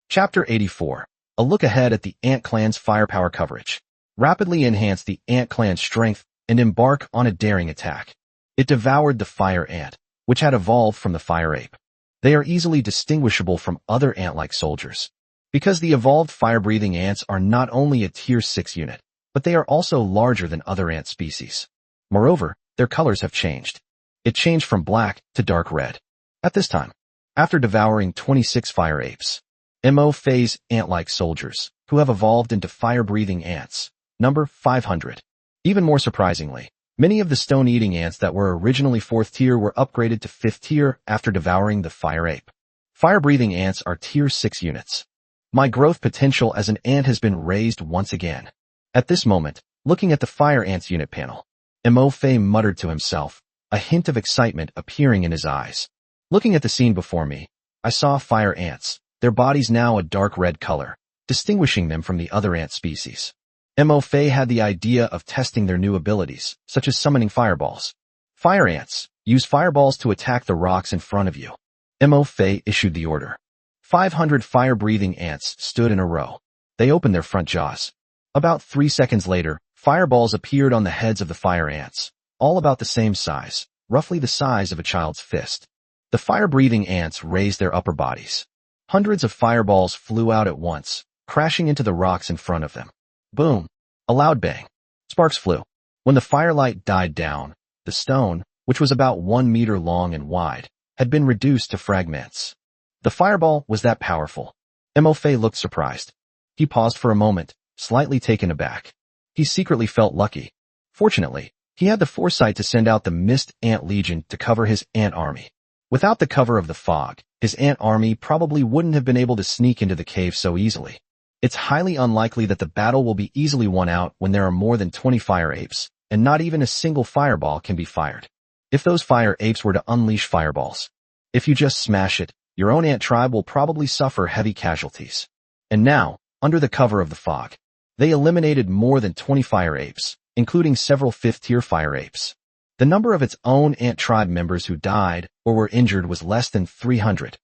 Chapter 84. A look ahead at the Ant Clan's firepower coverage. Rapidly enhance the Ant Clan's strength and embark on a daring attack. It devoured the fire ant, which had evolved from the fire ape. They are easily distinguishable from other ant-like soldiers, because the evolved fire-breathing ants are not only a tier 6 unit, but they are also larger than other ant species. Moreover, their colors have changed. It changed from black to dark red. At this time, after devouring 26 fire apes, Mo Fei's ant-like soldiers, who have evolved into fire-breathing ants, number 500. Even more surprisingly, many of the stone-eating ants that were originally 4th tier were upgraded to 5th tier after devouring the fire ape. Fire-breathing ants are tier 6 units. My growth potential as an ant has been raised once again. At this moment, looking at the fire ants unit panel, Mo Fei muttered to himself, a hint of excitement appearing in his eyes. Looking at the scene before me, I saw fire ants, their bodies now a dark red color, distinguishing them from the other ant species. Mo Fei had the idea of testing their new abilities, such as summoning fireballs. Fire ants, use fireballs to attack the rocks in front of you. Mo Fei issued the order. 500 fire-breathing ants stood in a row. They opened their front jaws. About 3 seconds later, fireballs appeared on the heads of the fire ants, all about the same size, roughly the size of a child's fist. The fire-breathing ants raised their upper bodies. Hundreds of fireballs flew out at once, crashing into the rocks in front of them. Boom! A loud bang. Sparks flew. When the firelight died down, the stone, which was about 1 meter long and wide, had been reduced to fragments. The fireball was that powerful. Mo Fei looked surprised. He paused for a moment, slightly taken aback. He secretly felt lucky. Fortunately, he had the foresight to send out the Mist Ant Legion to cover his ant army. Without the cover of the fog, his ant army probably wouldn't have been able to sneak into the cave so easily. It's highly unlikely that the battle will be easily won out when there are more than 20 fire apes, and not even a single fireball can be fired. If those fire apes were to unleash fireballs, if you just smash it, your own ant tribe will probably suffer heavy casualties. And now, under the cover of the fog, they eliminated more than 20 fire apes, including several 5th-tier fire apes. The number of its own ant tribe members who died or were injured was less than 300.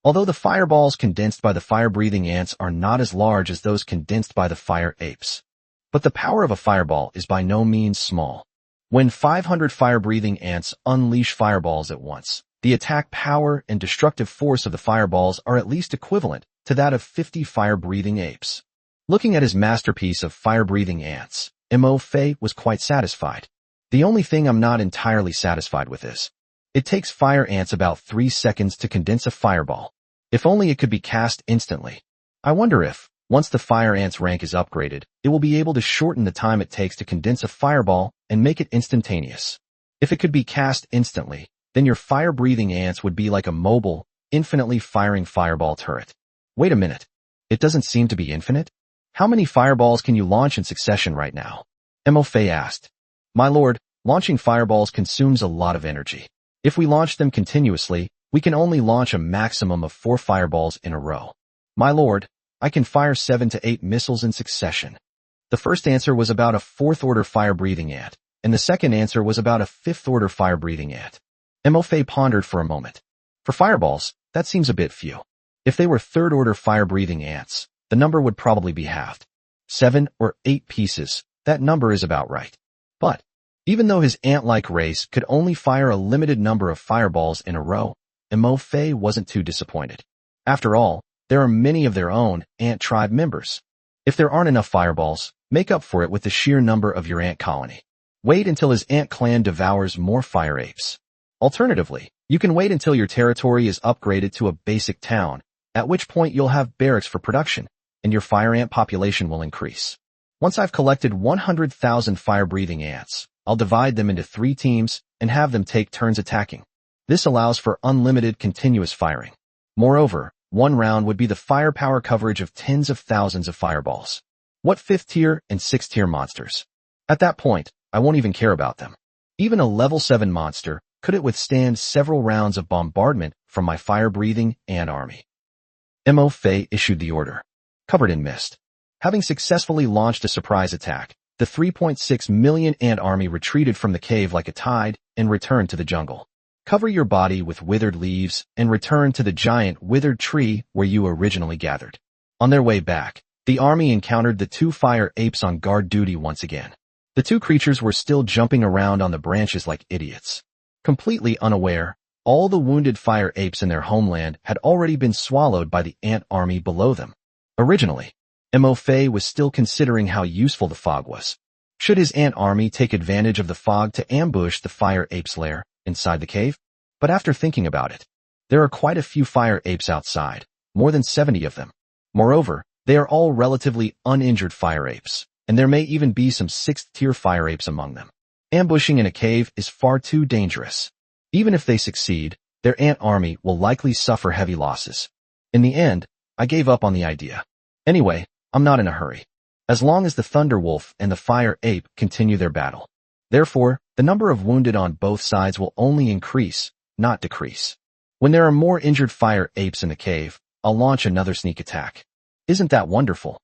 Although the fireballs condensed by the fire-breathing ants are not as large as those condensed by the fire apes. But the power of a fireball is by no means small. When 500 fire-breathing ants unleash fireballs at once, the attack power and destructive force of the fireballs are at least equivalent to that of 50 fire-breathing apes. Looking at his masterpiece of fire-breathing ants, Mo Fei was quite satisfied. The only thing I'm not entirely satisfied with is, it takes fire ants about 3 seconds to condense a fireball. If only it could be cast instantly. I wonder if, Once the fire ant's rank is upgraded, it will be able to shorten the time it takes to condense a fireball and make it instantaneous. If it could be cast instantly, then your fire-breathing ants would be like a mobile, infinitely firing fireball turret. Wait a minute. It doesn't seem to be infinite? How many fireballs can you launch in succession right now? Mo-Fei asked. My lord, launching fireballs consumes a lot of energy. If we launch them continuously, we can only launch a maximum of 4 fireballs in a row. My lord, I can fire 7 to 8 missiles in succession. The first answer was about a 4th-order fire-breathing ant, and the second answer was about a 5th-order fire-breathing ant. Mo-Fei pondered for a moment. For fireballs, that seems a bit few. If they were 3rd-order fire-breathing ants, the number would probably be halved. 7 or 8 pieces, that number is about right. But, even though his ant-like race could only fire a limited number of fireballs in a row, Mo-Fei wasn't too disappointed. After all, there are many of their own ant tribe members. If there aren't enough fireballs, make up for it with the sheer number of your ant colony. Wait until his ant clan devours more fire apes. Alternatively, you can wait until your territory is upgraded to a basic town, at which point you'll have barracks for production, and your fire ant population will increase. Once I've collected 100,000 fire-breathing ants, I'll divide them into 3 teams and have them take turns attacking. This allows for unlimited continuous firing. Moreover, 1 round would be the firepower coverage of tens of thousands of fireballs. What 5th-tier and 6th-tier monsters? At that point, I won't even care about them. Even a level 7 monster, could it withstand several rounds of bombardment from my fire-breathing ant army? Mo-Fei issued the order. Covered in mist. Having successfully launched a surprise attack, the 3.6 million ant army retreated from the cave like a tide and returned to the jungle. Cover your body with withered leaves and return to the giant withered tree where you originally gathered. On their way back, the army encountered the 2 fire apes on guard duty once again. The 2 creatures were still jumping around on the branches like idiots. Completely unaware, all the wounded fire apes in their homeland had already been swallowed by the ant army below them. Originally, Mo-Fei was still considering how useful the fog was. Should his ant army take advantage of the fog to ambush the fire ape's lair inside the cave? But after thinking about it, there are quite a few fire apes outside, more than 70 of them. Moreover, they are all relatively uninjured fire apes, and there may even be some 6th-tier fire apes among them. Ambushing in a cave is far too dangerous. Even if they succeed, their ant army will likely suffer heavy losses. In the end, I gave up on the idea. Anyway, I'm not in a hurry. As long as the Thunder Wolf and the Fire Ape continue their battle. Therefore, the number of wounded on both sides will only increase, not decrease. When there are more injured fire apes in the cave, I'll launch another sneak attack. Isn't that wonderful?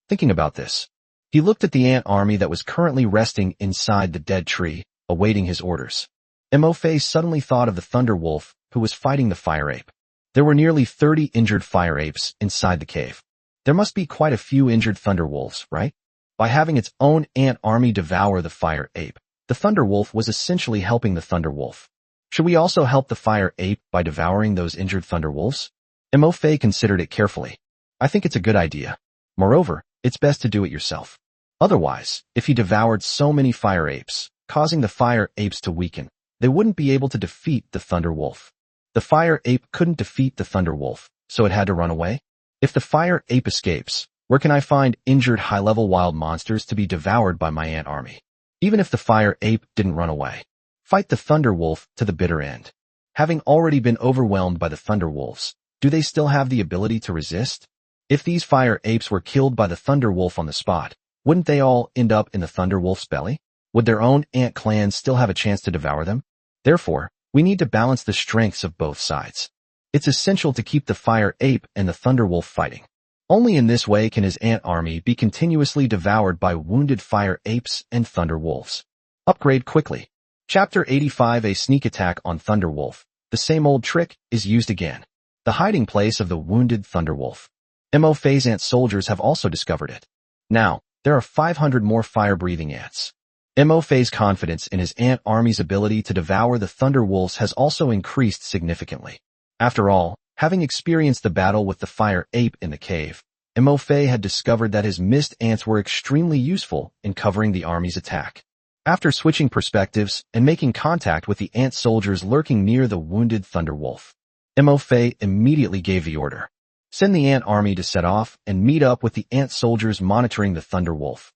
Thinking about this, he looked at the ant army that was currently resting inside the dead tree, awaiting his orders. Mo-Fei suddenly thought of the Thunder Wolf, who was fighting the fire ape. There were nearly 30 injured fire apes inside the cave. There must be quite a few injured Thunder Wolves, right? By having its own ant army devour the fire ape, the Thunder Wolf was essentially helping the Thunder Wolf. Should we also help the fire ape by devouring those injured Thunder Wolves? Mo-Fei considered it carefully. I think it's a good idea. Moreover, it's best to do it yourself. Otherwise, if he devoured so many fire apes, causing the fire apes to weaken, they wouldn't be able to defeat the Thunder Wolf. The fire ape couldn't defeat the Thunder Wolf, so it had to run away. If the fire ape escapes, where can I find injured high-level wild monsters to be devoured by my ant army? Even if the fire ape didn't run away, fight the Thunder Wolf to the bitter end. Having already been overwhelmed by the Thunder Wolves, do they still have the ability to resist? If these fire apes were killed by the Thunder Wolf on the spot, wouldn't they all end up in the Thunder Wolf's belly? Would their own ant clan still have a chance to devour them? Therefore, we need to balance the strengths of both sides. It's essential to keep the fire ape and the Thunder Wolf fighting. Only in this way can his ant army be continuously devoured by wounded fire apes and Thunder Wolves. Upgrade quickly. Chapter 85: A sneak attack on Thunder Wolf. The same old trick is used again. The hiding place of the wounded Thunder Wolf. Mo-Fei's ant soldiers have also discovered it. Now, there are 500 more fire-breathing ants. Mo-Fei's confidence in his ant army's ability to devour the Thunder Wolves has also increased significantly. After all, having experienced the battle with the fire ape in the cave, Mo-Fei had discovered that his mist ants were extremely useful in covering the army's attack. After switching perspectives and making contact with the ant soldiers lurking near the wounded Thunder Wolf, Mo-Fei immediately gave the order. Send the ant army to set off and meet up with the ant soldiers monitoring the thunder wolf.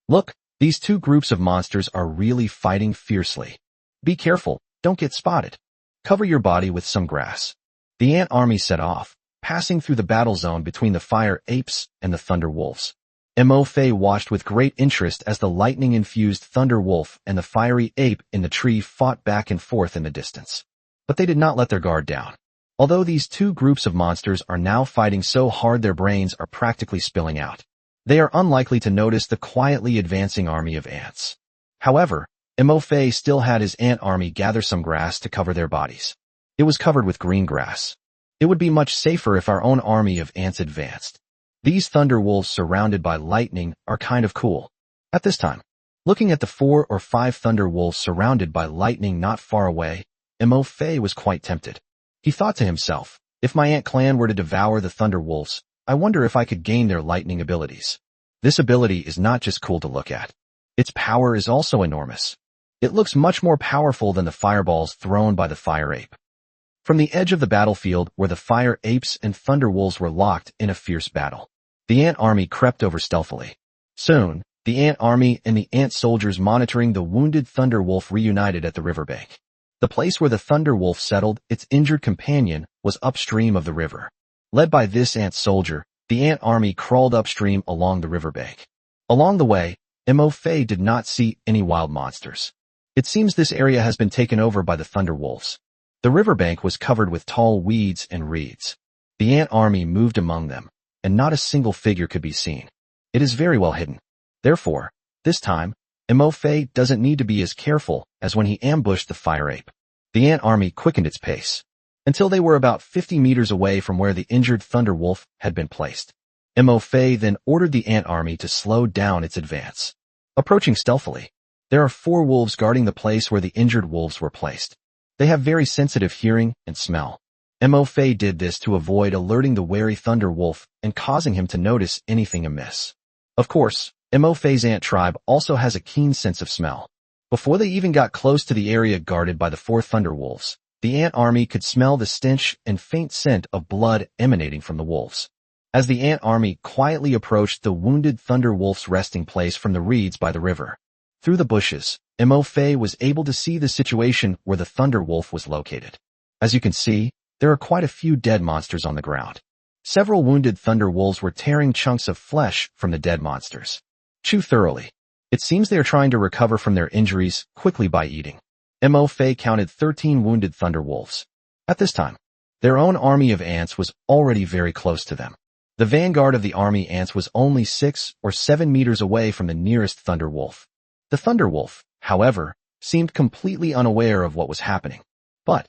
Look, these two groups of monsters are really fighting fiercely. Be careful, don't get spotted. Cover your body with some grass. The ant army set off, passing through the battle zone between the fire apes and the thunder wolves. Mo Fei watched with great interest as the lightning-infused thunder wolf and the fiery ape in the tree fought back and forth in the distance. But they did not let their guard down. Although these two groups of monsters are now fighting so hard their brains are practically spilling out, they are unlikely to notice the quietly advancing army of ants. However, Mo Fei still had his ant army gather some grass to cover their bodies. It was covered with green grass. It would be much safer if our own army of ants advanced. These thunder wolves surrounded by lightning are kind of cool. At this time, looking at the 4 or 5 thunder wolves surrounded by lightning not far away, Mo Fei was quite tempted. He thought to himself, if my ant clan were to devour the thunder wolves, I wonder if I could gain their lightning abilities. This ability is not just cool to look at. Its power is also enormous. It looks much more powerful than the fireballs thrown by the fire ape. From the edge of the battlefield where the fire apes and thunder wolves were locked in a fierce battle, the ant army crept over stealthily. Soon, the ant army and the ant soldiers monitoring the wounded thunder wolf reunited at the riverbank. The place where the thunder wolf settled its injured companion was upstream of the river. Led by this ant soldier, the ant army crawled upstream along the riverbank. Along the way, Mo Fei did not see any wild monsters. It seems this area has been taken over by the thunder wolves. The riverbank was covered with tall weeds and reeds. The ant army moved among them, and not a single figure could be seen. It is very well hidden. Therefore, this time, Mo Fei doesn't need to be as careful as when he ambushed the fire ape. The ant army quickened its pace until they were about 50 meters away from where the injured thunder wolf had been placed. Mo Fei then ordered the ant army to slow down its advance. Approaching stealthily, there are 4 wolves guarding the place where the injured wolves were placed. They have very sensitive hearing and smell. Mo Fei did this to avoid alerting the wary thunder wolf and causing him to notice anything amiss. Of course, Mo Fei's ant tribe also has a keen sense of smell. Before they even got close to the area guarded by the 4 thunder wolves, the ant army could smell the stench and faint scent of blood emanating from the wolves. As the ant army quietly approached the wounded thunder wolf's resting place from the reeds by the river, through the bushes, Mo Fei was able to see the situation where the thunder wolf was located. As you can see, there are quite a few dead monsters on the ground. Several wounded thunder wolves were tearing chunks of flesh from the dead monsters. Chew thoroughly. It seems they are trying to recover from their injuries quickly by eating. Mo Fei counted 13 wounded thunder wolves. At this time, their own army of ants was already very close to them. The vanguard of the army ants was only 6 or 7 meters away from the nearest thunder wolf. The thunder wolf, however, seemed completely unaware of what was happening. But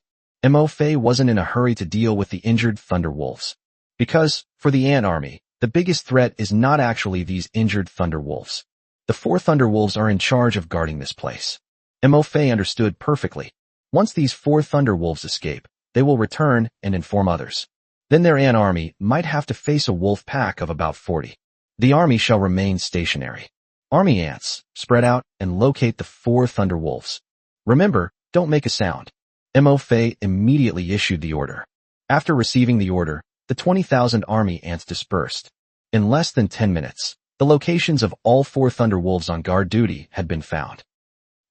Mo Fei wasn't in a hurry to deal with the injured thunder wolves. Because, for the ant army, the biggest threat is not actually these injured thunder wolves. The 4 thunder wolves are in charge of guarding this place. Mo Fei understood perfectly. Once these 4 thunder wolves escape, they will return and inform others. Then their ant army might have to face a wolf pack of about 40. The army shall remain stationary. Army ants, spread out and locate the 4 thunder wolves. Remember, don't make a sound. Mo Fei immediately issued the order. After receiving the order, the 20,000 army ants dispersed. In less than 10 minutes, the locations of all 4 thunder wolves on guard duty had been found.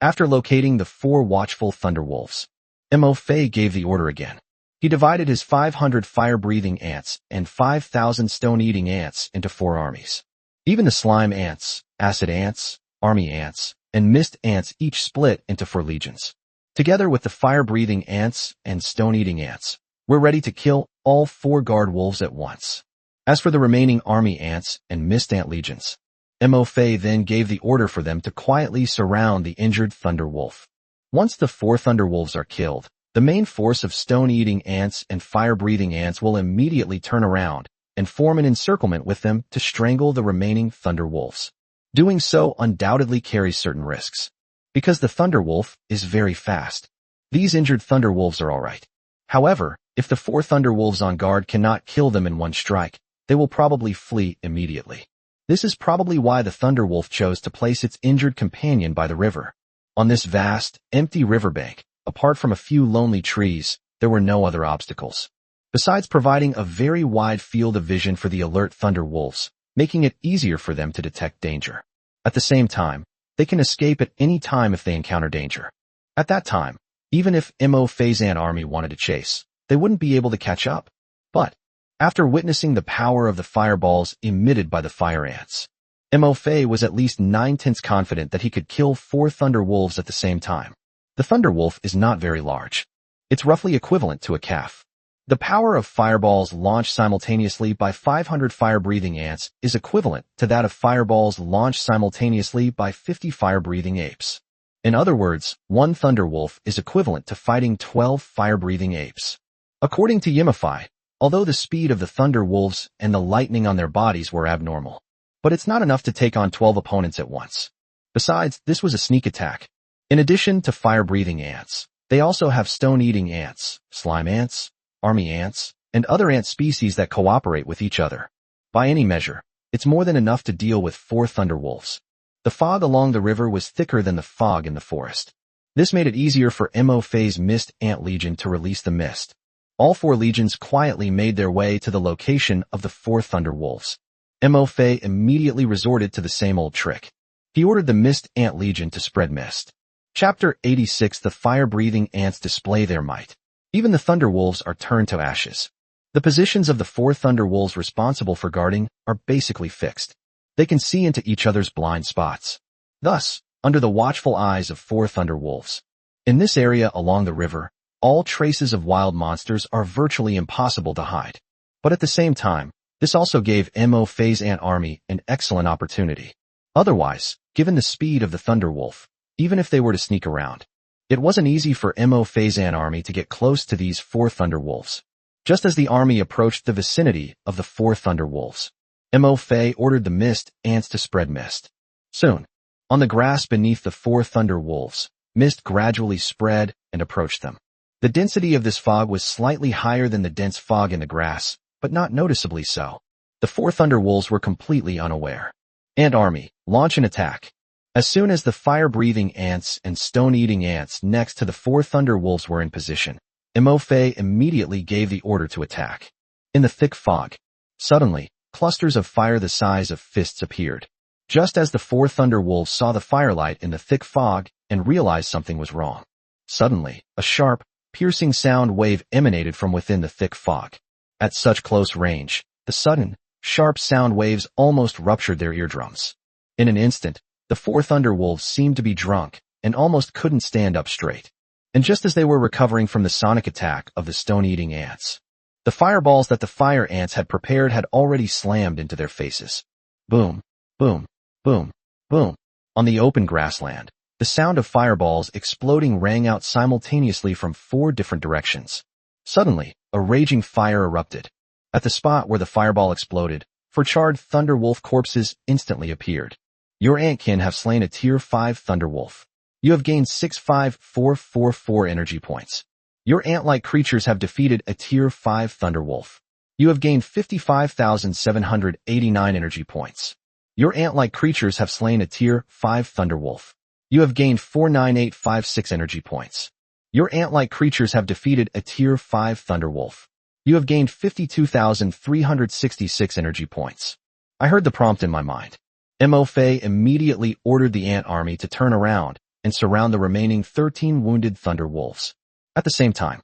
After locating the 4 watchful thunder wolves, Mo Fei gave the order again. He divided his 500 fire-breathing ants and 5,000 stone-eating ants into 4 armies. Even the slime ants, acid ants, army ants, and mist ants each split into 4 legions. Together with the fire-breathing ants and stone-eating ants, we're ready to kill all 4 guard wolves at once. As for the remaining army ants and mist ant legions, Mo Fei then gave the order for them to quietly surround the injured thunder wolf. Once the 4 thunder wolves are killed, the main force of stone-eating ants and fire-breathing ants will immediately turn around and form an encirclement with them to strangle the remaining thunder wolves. Doing so undoubtedly carries certain risks, because the thunder wolf is very fast. These injured thunder wolves are alright. However, if the 4 thunder wolves on guard cannot kill them in one strike, they will probably flee immediately. This is probably why the thunder wolf chose to place its injured companion by the river. On this vast, empty riverbank, apart from a few lonely trees, there were no other obstacles. besides providing a very wide field of vision for the alert thunder wolves, making it easier for them to detect danger. At the same time, they can escape at any time if they encounter danger. At that time, even if Mo Fei's ant army wanted to chase, they wouldn't be able to catch up. But, after witnessing the power of the fireballs emitted by the fire ants, Mo Fei was at least 9/10 confident that he could kill 4 thunder wolves at the same time. The thunder wolf is not very large. It's roughly equivalent to a calf. The power of fireballs launched simultaneously by 500 fire-breathing ants is equivalent to that of fireballs launched simultaneously by 50 fire-breathing apes. In other words, 1 thunder wolf is equivalent to fighting 12 fire-breathing apes. According to Yimify, although the speed of the thunder wolves and the lightning on their bodies were abnormal, but it's not enough to take on 12 opponents at once. Besides, this was a sneak attack. In addition to fire-breathing ants, they also have stone-eating ants, slime ants, army ants, and other ant species that cooperate with each other. By any measure, it's more than enough to deal with 4 thunder wolves. The fog along the river was thicker than the fog in the forest. This made it easier for Mo Fei's Mist Ant Legion to release the mist. All 4 legions quietly made their way to the location of the 4 thunder wolves. Mo Fei immediately resorted to the same old trick. He ordered the Mist Ant Legion to spread mist. Chapter 86. The fire-breathing ants display their might. Even the thunder wolves are turned to ashes. The positions of the 4 thunder wolves responsible for guarding are basically fixed. They can see into each other's blind spots. Thus, under the watchful eyes of 4 thunder wolves. In this area along the river, all traces of wild monsters are virtually impossible to hide. But at the same time, this also gave Mo Fei's ant army an excellent opportunity. Otherwise, given the speed of the thunder wolf, even if they were to sneak around, it wasn't easy for Mo Fei's ant army to get close to these 4 thunder wolves. Just as the army approached the vicinity of the 4 thunder wolves, Mo Fei ordered the mist ants to spread mist. Soon, on the grass beneath the 4 thunder wolves, mist gradually spread and approached them. The density of this fog was slightly higher than the dense fog in the grass, but not noticeably so. The 4 thunder wolves were completely unaware. Ant army, launch an attack. As soon as the fire-breathing ants and stone-eating ants next to the 4 thunder wolves were in position, Mo Fei immediately gave the order to attack. In the thick fog, suddenly, clusters of fire the size of fists appeared. Just as the 4 thunder wolves saw the firelight in the thick fog and realized something was wrong. Suddenly, a sharp, piercing sound wave emanated from within the thick fog. At such close range, the sudden, sharp sound waves almost ruptured their eardrums. In an instant, the 4 thunder wolves seemed to be drunk and almost couldn't stand up straight. And just as they were recovering from the sonic attack of the stone-eating ants, the fireballs that the fire ants had prepared had already slammed into their faces. Boom, boom, boom, boom. On the open grassland, the sound of fireballs exploding rang out simultaneously from 4 different directions. Suddenly, a raging fire erupted. At the spot where the fireball exploded, 4 charred thunder wolf corpses instantly appeared. Your antkin have slain a tier 5 thunder wolf. You have gained 65444 energy points. Your ant-like creatures have defeated a tier 5 thunder wolf. You have gained 55,789 energy points. Your ant-like creatures have slain a tier 5 thunder wolf. You have gained 49856 energy points. Your ant-like creatures have defeated a tier 5 thunder wolf. You have gained 52,366 energy points. I heard the prompt in my mind. Mo Fei immediately ordered the ant army to turn around and surround the remaining 13 wounded thunder wolves. At the same time,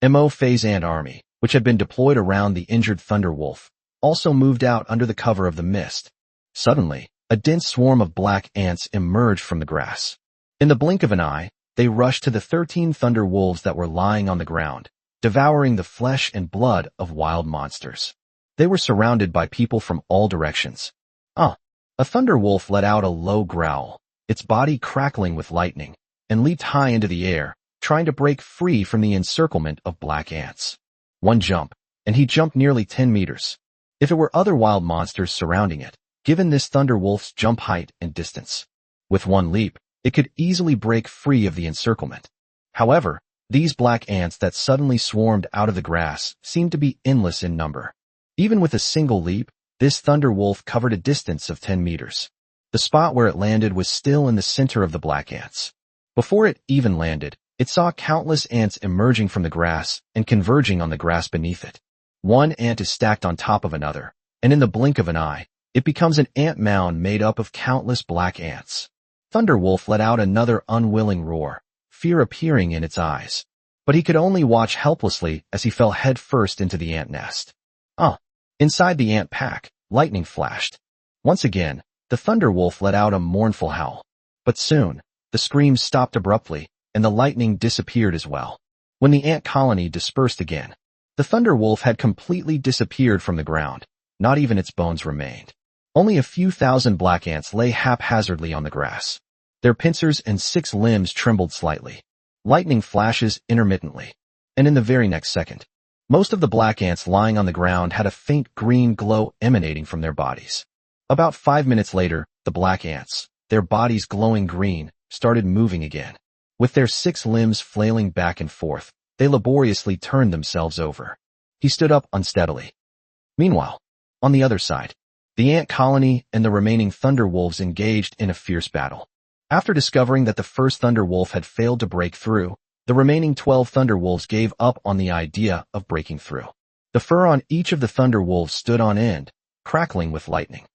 Mo Fei's ant army, which had been deployed around the injured thunder wolf, also moved out under the cover of the mist. Suddenly, a dense swarm of black ants emerged from the grass. In the blink of an eye, they rushed to the 13 thunder wolves that were lying on the ground, devouring the flesh and blood of wild monsters. They were surrounded by people from all directions. A thunder wolf let out a low growl, its body crackling with lightning, and leaped high into the air, trying to break free from the encirclement of black ants. One jump, and he jumped nearly 10 meters. If it were other wild monsters surrounding it, given this thunder wolf's jump height and distance, with one leap, it could easily break free of the encirclement. However, these black ants that suddenly swarmed out of the grass seemed to be endless in number. Even with a single leap, this thunder wolf covered a distance of 10 meters. The spot where it landed was still in the center of the black ants. Before it even landed, it saw countless ants emerging from the grass and converging on the grass beneath it. One ant is stacked on top of another, and in the blink of an eye, it becomes an ant mound made up of countless black ants. Thunderwolf let out another unwilling roar, fear appearing in its eyes. But he could only watch helplessly as he fell headfirst into the ant nest. Inside the ant pack, lightning flashed. Once again, the Thunderwolf let out a mournful howl. But soon, the screams stopped abruptly, and the lightning disappeared as well. When the ant colony dispersed again, the Thunderwolf had completely disappeared from the ground. Not even its bones remained. Only a few thousand black ants lay haphazardly on the grass. Their pincers and 6 limbs trembled slightly. Lightning flashes intermittently. And in the very next second, most of the black ants lying on the ground had a faint green glow emanating from their bodies. About 5 minutes later, the black ants, their bodies glowing green, started moving again. With their 6 limbs flailing back and forth, they laboriously turned themselves over. He stood up unsteadily. Meanwhile, on the other side, the ant colony and the remaining Thunderwolves engaged in a fierce battle. After discovering that the first Thunderwolf had failed to break through, the remaining 12 Thunderwolves gave up on the idea of breaking through. The fur on each of the Thunderwolves stood on end, crackling with lightning.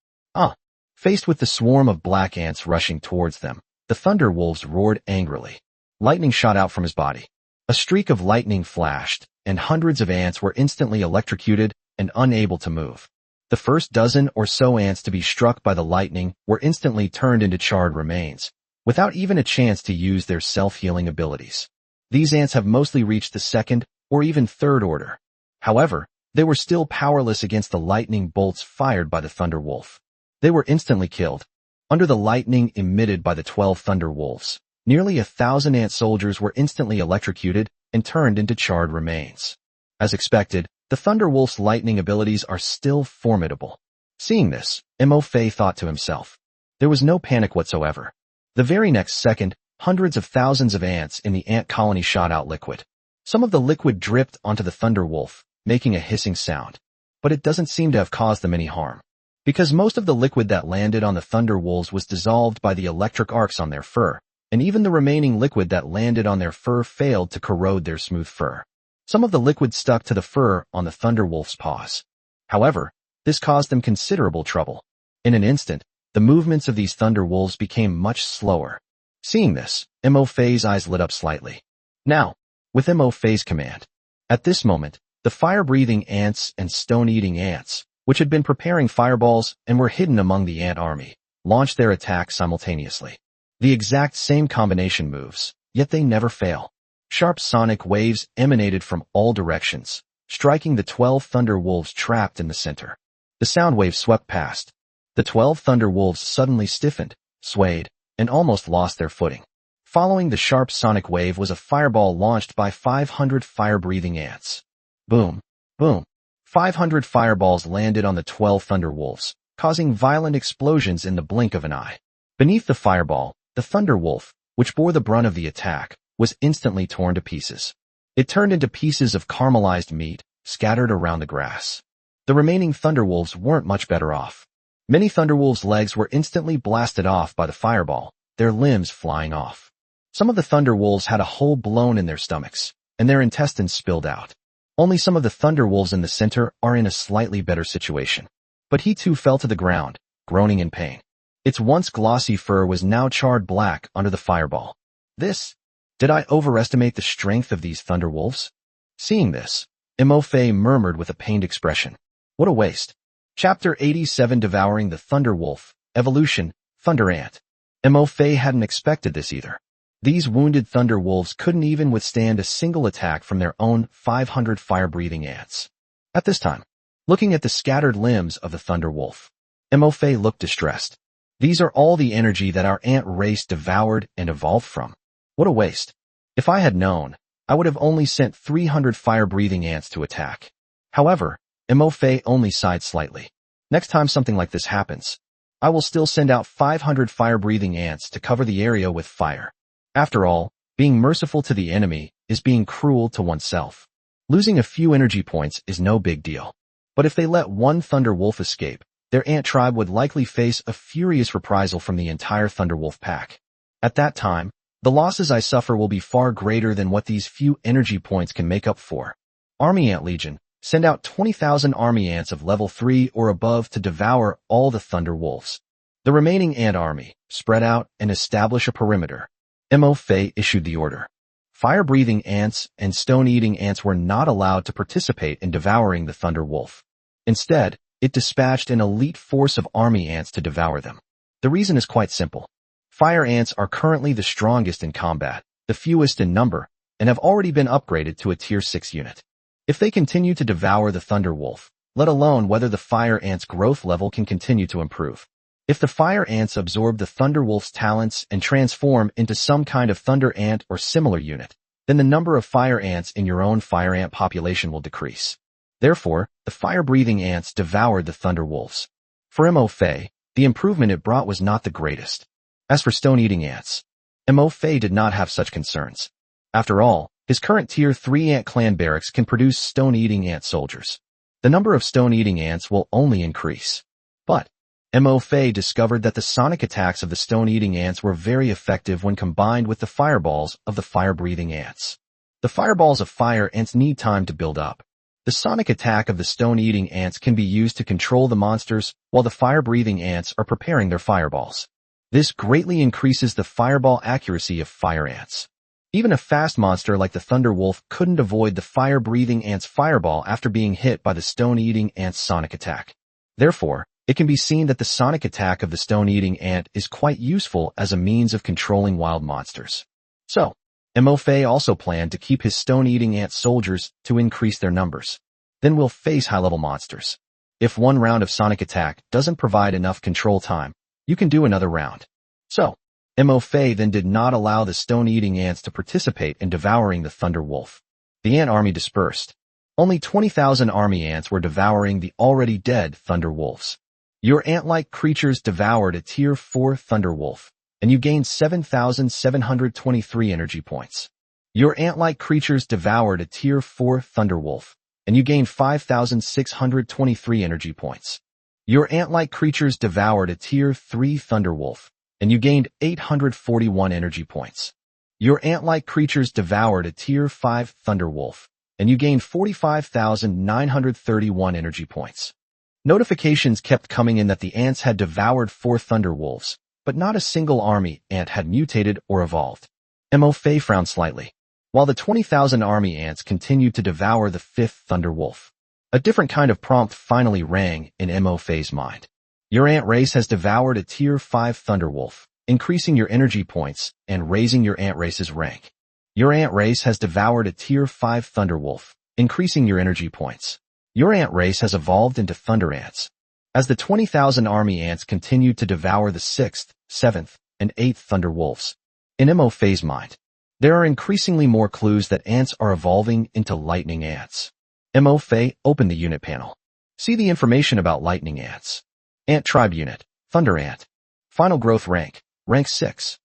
Faced with the swarm of black ants rushing towards them, the Thunderwolves roared angrily. Lightning shot out from his body. A streak of lightning flashed, and hundreds of ants were instantly electrocuted and unable to move. The first dozen or so ants to be struck by the lightning were instantly turned into charred remains, without even a chance to use their self-healing abilities. These ants have mostly reached the second or even third order. However, they were still powerless against the lightning bolts fired by the Thunderwolf. They were instantly killed. Under the lightning emitted by the 12 Thunderwolves, nearly 1,000 ant soldiers were instantly electrocuted and turned into charred remains. As expected, the Thunderwolf's lightning abilities are still formidable. Seeing this, Mo Fei thought to himself. There was no panic whatsoever. The very next second, hundreds of thousands of ants in the ant colony shot out liquid. Some of the liquid dripped onto the Thunderwolf, making a hissing sound. But it doesn't seem to have caused them any harm. Because most of the liquid that landed on the Thunderwolves was dissolved by the electric arcs on their fur, and even the remaining liquid that landed on their fur failed to corrode their smooth fur. Some of the liquid stuck to the fur on the Thunderwolf's paws. However, this caused them considerable trouble. In an instant, the movements of these Thunderwolves became much slower. Seeing this, Mo Fei's eyes lit up slightly. Now, with Mo Fei's command. At this moment, the fire-breathing ants and stone-eating ants, which had been preparing fireballs and were hidden among the ant army, launched their attack simultaneously. The exact same combination moves, yet they never fail. Sharp sonic waves emanated from all directions, striking the 12 Thunderwolves trapped in the center. The sound wave swept past. The 12 Thunderwolves suddenly stiffened, swayed, and almost lost their footing. Following the sharp sonic wave was a fireball launched by 500 fire-breathing ants. Boom, boom. 500 fireballs landed on the 12 Thunderwolves, causing violent explosions in the blink of an eye. Beneath the fireball, the Thunderwolf, which bore the brunt of the attack, was instantly torn to pieces. It turned into pieces of caramelized meat, scattered around the grass. The remaining Thunderwolves weren't much better off. Many Thunderwolves' legs were instantly blasted off by the fireball, their limbs flying off. Some of the Thunderwolves had a hole blown in their stomachs, and their intestines spilled out. Only some of the Thunderwolves in the center are in a slightly better situation. But he too fell to the ground, groaning in pain. Its once glossy fur was now charred black under the fireball. Did I overestimate the strength of these Thunderwolves? Seeing this, Mo Fei murmured with a pained expression. What a waste. Chapter 87 Devouring the Thunderwolf, Evolution, Thunder Ant. Mo Fei hadn't expected this either. These wounded Thunderwolves couldn't even withstand a single attack from their own 500 fire-breathing ants. At this time, looking at the scattered limbs of the Thunderwolf, Mo Fei looked distressed. These are all the energy that our ant race devoured and evolved from. What a waste. If I had known, I would have only sent 300 fire-breathing ants to attack. However, Mo Fei only sighed slightly. Next time something like this happens, I will still send out 500 fire-breathing ants to cover the area with fire. After all, being merciful to the enemy is being cruel to oneself. Losing a few energy points is no big deal. But if they let one Thunderwolf escape, their ant tribe would likely face a furious reprisal from the entire Thunderwolf pack. At that time, the losses I suffer will be far greater than what these few energy points can make up for. Army Ant Legion, Send out 20,000 army ants of level 3 or above to devour all the thunder wolves. The remaining ant army, spread out and establish a perimeter. Mo Fei issued the order. Fire-breathing ants and stone-eating ants were not allowed to participate in devouring the thunder wolf. Instead, it dispatched an elite force of army ants to devour them. The reason is quite simple. Fire ants are currently the strongest in combat, the fewest in number, and have already been upgraded to a tier 6 unit. If they continue to devour the thunder wolf, let alone whether the fire ant's growth level can continue to improve. If the fire ants absorb the thunder wolf's talents and transform into some kind of thunder ant or similar unit, then the number of fire ants in your own fire ant population will decrease. Therefore, the fire-breathing ants devoured the thunder wolves. For Mo Fei, the improvement it brought was not the greatest. As for stone-eating ants, Mo Fei did not have such concerns. After all, his current tier 3 ant clan barracks can produce stone-eating ant soldiers. The number of stone-eating ants will only increase. But Mo Fei discovered that the sonic attacks of the stone-eating ants were very effective when combined with the fireballs of the fire-breathing ants. The fireballs of fire ants need time to build up. The sonic attack of the stone-eating ants can be used to control the monsters while the fire-breathing ants are preparing their fireballs. This greatly increases the fireball accuracy of fire ants. Even a fast monster like the Thunder Wolf couldn't avoid the fire-breathing ant's fireball after being hit by the stone-eating ant's sonic attack. Therefore, it can be seen that the sonic attack of the stone-eating ant is quite useful as a means of controlling wild monsters. So, Mo Fei also planned to keep his stone-eating ant soldiers to increase their numbers. Then we'll face high-level monsters. If one round of sonic attack doesn't provide enough control time, you can do another round. So, Mo Fei then did not allow the stone-eating ants to participate in devouring the Thunder Wolf. The ant army dispersed. Only 20,000 army ants were devouring the already dead Thunder Wolves. Your ant-like creatures devoured a tier 4 Thunder Wolf, and you gained 7,723 energy points. Your ant-like creatures devoured a tier 4 Thunder Wolf, and you gained 5,623 energy points. Your ant-like creatures devoured a tier 3 Thunder Wolf, and you gained 841 energy points. Your ant-like creatures devoured a tier 5 Thunder Wolf, and you gained 45,931 energy points. Notifications kept coming in that the ants had devoured 4 Thunder Wolves, but not a single army ant had mutated or evolved. Mo Fei frowned slightly, while the 20,000 army ants continued to devour the 5th Thunder Wolf. A different kind of prompt finally rang in Mo Fei's mind. Your ant race has devoured a tier 5 Thunder Wolf, increasing your energy points and raising your ant race's rank. Your ant race has devoured a tier 5 Thunder Wolf, increasing your energy points. Your ant race has evolved into Thunder Ants. As the 20,000 army ants continued to devour the 6th, 7th, and 8th Thunder Wolves, in Mo Fei's mind, there are increasingly more clues that ants are evolving into lightning ants. Mo Fei opened the unit panel. See the information about lightning ants. Ant Tribe Unit, Thunder Ant. Final Growth Rank, Rank 6.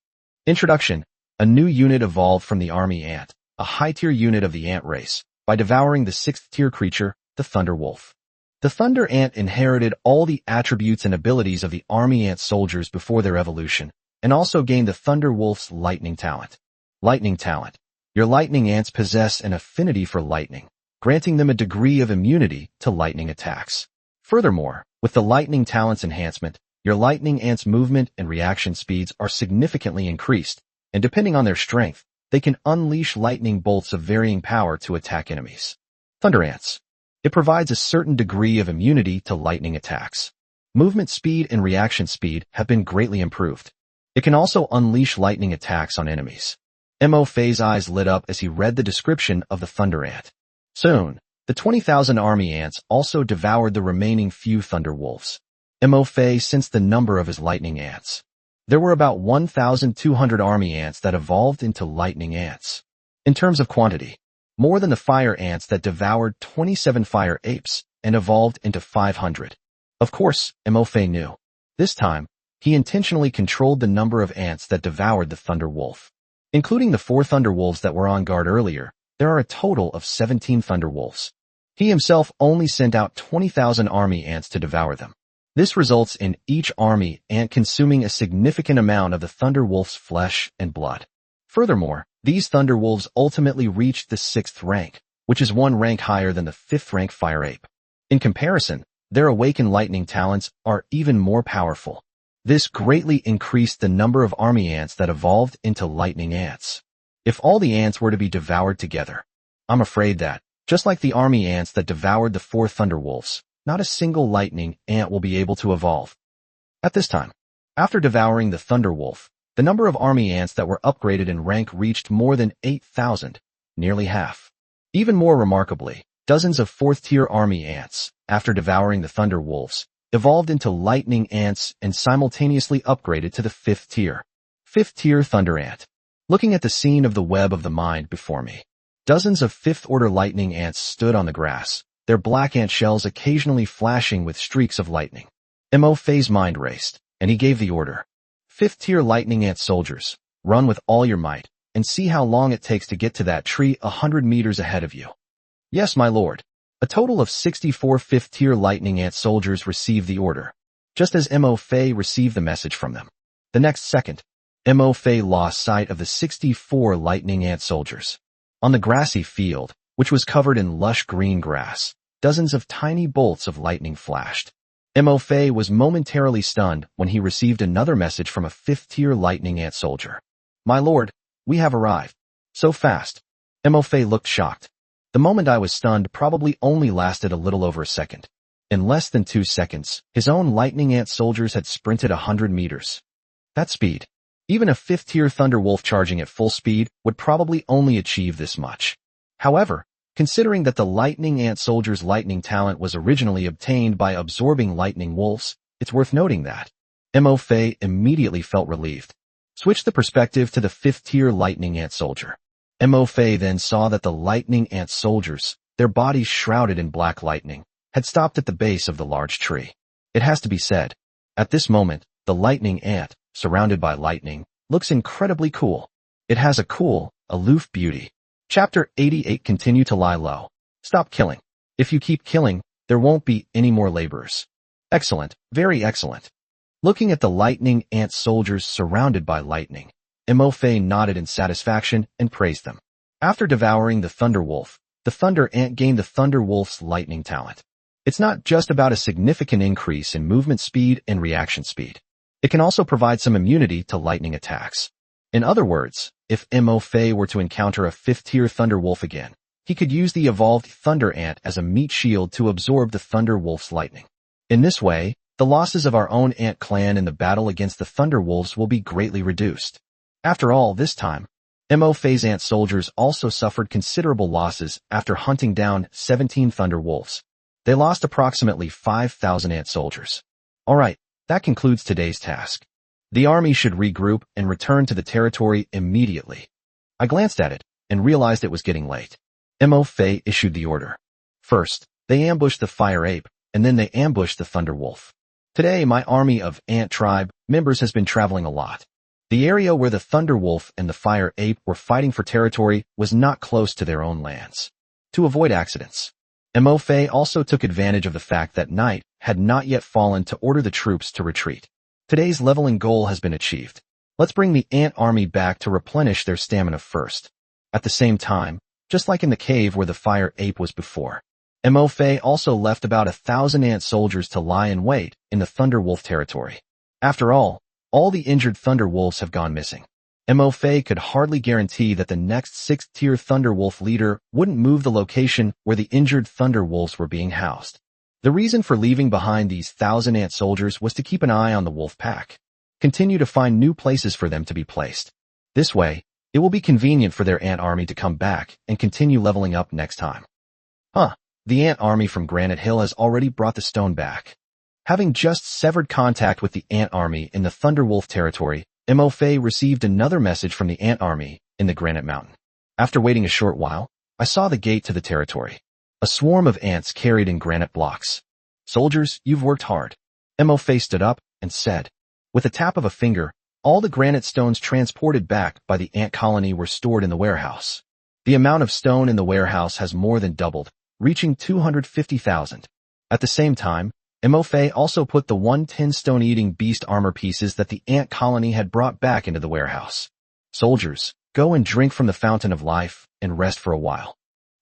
Introduction. A new unit evolved from the Army Ant, a high-tier unit of the ant race, by devouring the 6th-tier creature, the Thunder Wolf. The Thunder Ant inherited all the attributes and abilities of the Army Ant soldiers before their evolution, and also gained the Thunder Wolf's Lightning Talent. Lightning Talent. Your Lightning Ants possess an affinity for lightning, granting them a degree of immunity to lightning attacks. Furthermore, with the Lightning Talent's enhancement, your Lightning Ants' movement and reaction speeds are significantly increased, and depending on their strength, they can unleash lightning bolts of varying power to attack enemies. Thunder Ants. It provides a certain degree of immunity to lightning attacks. Movement speed and reaction speed have been greatly improved. It can also unleash lightning attacks on enemies. Mo Fei's eyes lit up as he read the description of the Thunder Ant. Soon, the 20,000 army ants also devoured the remaining few Thunder Wolves. Mo Fei sensed the number of his lightning ants. There were about 1,200 army ants that evolved into lightning ants. In terms of quantity, more than the fire ants that devoured 27 fire apes and evolved into 500. Of course, Mo Fei knew. This time, he intentionally controlled the number of ants that devoured the Thunder Wolf. Including the 4 Thunder Wolves that were on guard earlier, there are a total of 17 Thunder Wolves. He himself only sent out 20,000 army ants to devour them. This results in each army ant consuming a significant amount of the Thunder Wolf's flesh and blood. Furthermore, these Thunder Wolves ultimately reached the 6th rank, which is one rank higher than the 5th rank fire ape. In comparison, their awakened lightning talents are even more powerful. This greatly increased the number of army ants that evolved into lightning ants. If all the ants were to be devoured together, I'm afraid that, just like the army ants that devoured the 4 thunderwolves, not a single lightning ant will be able to evolve. At this time, after devouring the thunderwolf, the number of army ants that were upgraded in rank reached more than 8,000, nearly half. Even more remarkably, dozens of 4th-tier army ants, after devouring the thunderwolves, evolved into lightning ants and simultaneously upgraded to the 5th tier. 5th tier thunder ant. Looking at the scene of the web of the mind before me, dozens of 5th-order lightning ants stood on the grass, their black ant shells occasionally flashing with streaks of lightning. Mo-Fei's mind raced, and he gave the order. 5th-tier lightning ant soldiers, run with all your might, and see how long it takes to get to that tree 100 meters ahead of you. Yes, my lord. A total of 64 5th-tier lightning ant soldiers received the order, just as Mo-Fei received the message from them. The next second, Mo-Fei lost sight of the 64 lightning ant soldiers. On the grassy field, which was covered in lush green grass, dozens of tiny bolts of lightning flashed. Mo-Fei was momentarily stunned when he received another message from a 5th-tier lightning ant soldier. My lord, we have arrived. So fast. Mo-Fei looked shocked. The moment I was stunned probably only lasted a little over a second. In less than 2 seconds, his own lightning ant soldiers had sprinted 100 meters. That speed. Even a 5th-tier thunderwolf charging at full speed would probably only achieve this much. However, considering that the lightning ant soldier's lightning talent was originally obtained by absorbing lightning wolves, it's worth noting that Mo-Fei immediately felt relieved. Switch the perspective to the 5th-tier lightning ant soldier. Mo-Fei then saw that the lightning ant soldiers, their bodies shrouded in black lightning, had stopped at the base of the large tree. It has to be said, at this moment, the lightning ant, surrounded by lightning, looks incredibly cool. It has a cool, aloof beauty. Chapter 88. Continue to lie low. Stop killing. If you keep killing, there won't be any more laborers. Excellent, very excellent. Looking at the lightning ant soldiers surrounded by lightning, Mo-Fei nodded in satisfaction and praised them. After devouring the thunderwolf, the thunder ant gained the thunderwolf's lightning talent. It's not just about a significant increase in movement speed and reaction speed. It can also provide some immunity to lightning attacks. In other words, if Mo-Fei were to encounter a 5th-tier thunderwolf again, he could use the evolved thunder ant as a meat shield to absorb the thunderwolf's lightning. In this way, the losses of our own ant clan in the battle against the thunderwolves will be greatly reduced. After all, this time, Mo-Fei's ant soldiers also suffered considerable losses after hunting down 17 thunderwolves. They lost approximately 5,000 ant soldiers. Alright, that concludes today's task. The army should regroup and return to the territory immediately. I glanced at it and realized it was getting late. Mo-Fei issued the order. First, they ambushed the fire ape, and then they ambushed the thunderwolf. Today, my army of ant tribe members has been traveling a lot. The area where the thunderwolf and the fire ape were fighting for territory was not close to their own lands. To avoid accidents, Mo-Fei also took advantage of the fact that night had not yet fallen to order the troops to retreat. Today's leveling goal has been achieved. Let's bring the ant army back to replenish their stamina first. At the same time, just like in the cave where the fire ape was before, Mo-Fei also left about 1,000 ant soldiers to lie in wait in the thunderwolf territory. After all the injured thunderwolves have gone missing. Mo-Fei could hardly guarantee that the next 6th-tier thunderwolf leader wouldn't move the location where the injured thunderwolves were being housed. The reason for leaving behind these 1,000 ant soldiers was to keep an eye on the wolf pack. Continue to find new places for them to be placed. This way, it will be convenient for their ant army to come back and continue leveling up next time. The ant army from Granite Hill has already brought the stone back. Having just severed contact with the ant army in the Thunderwolf territory, Mo-Fei received another message from the ant army in the Granite Mountain. After waiting a short while, I saw the gate to the territory. A swarm of ants carried in granite blocks. Soldiers, you've worked hard. Mo-Fei stood up and said. With a tap of a finger, all the granite stones transported back by the ant colony were stored in the warehouse. The amount of stone in the warehouse has more than doubled, reaching 250,000. At the same time, Mo-Fei also put the 110 stone-eating beast armor pieces that the ant colony had brought back into the warehouse. Soldiers, go and drink from the fountain of life and rest for a while.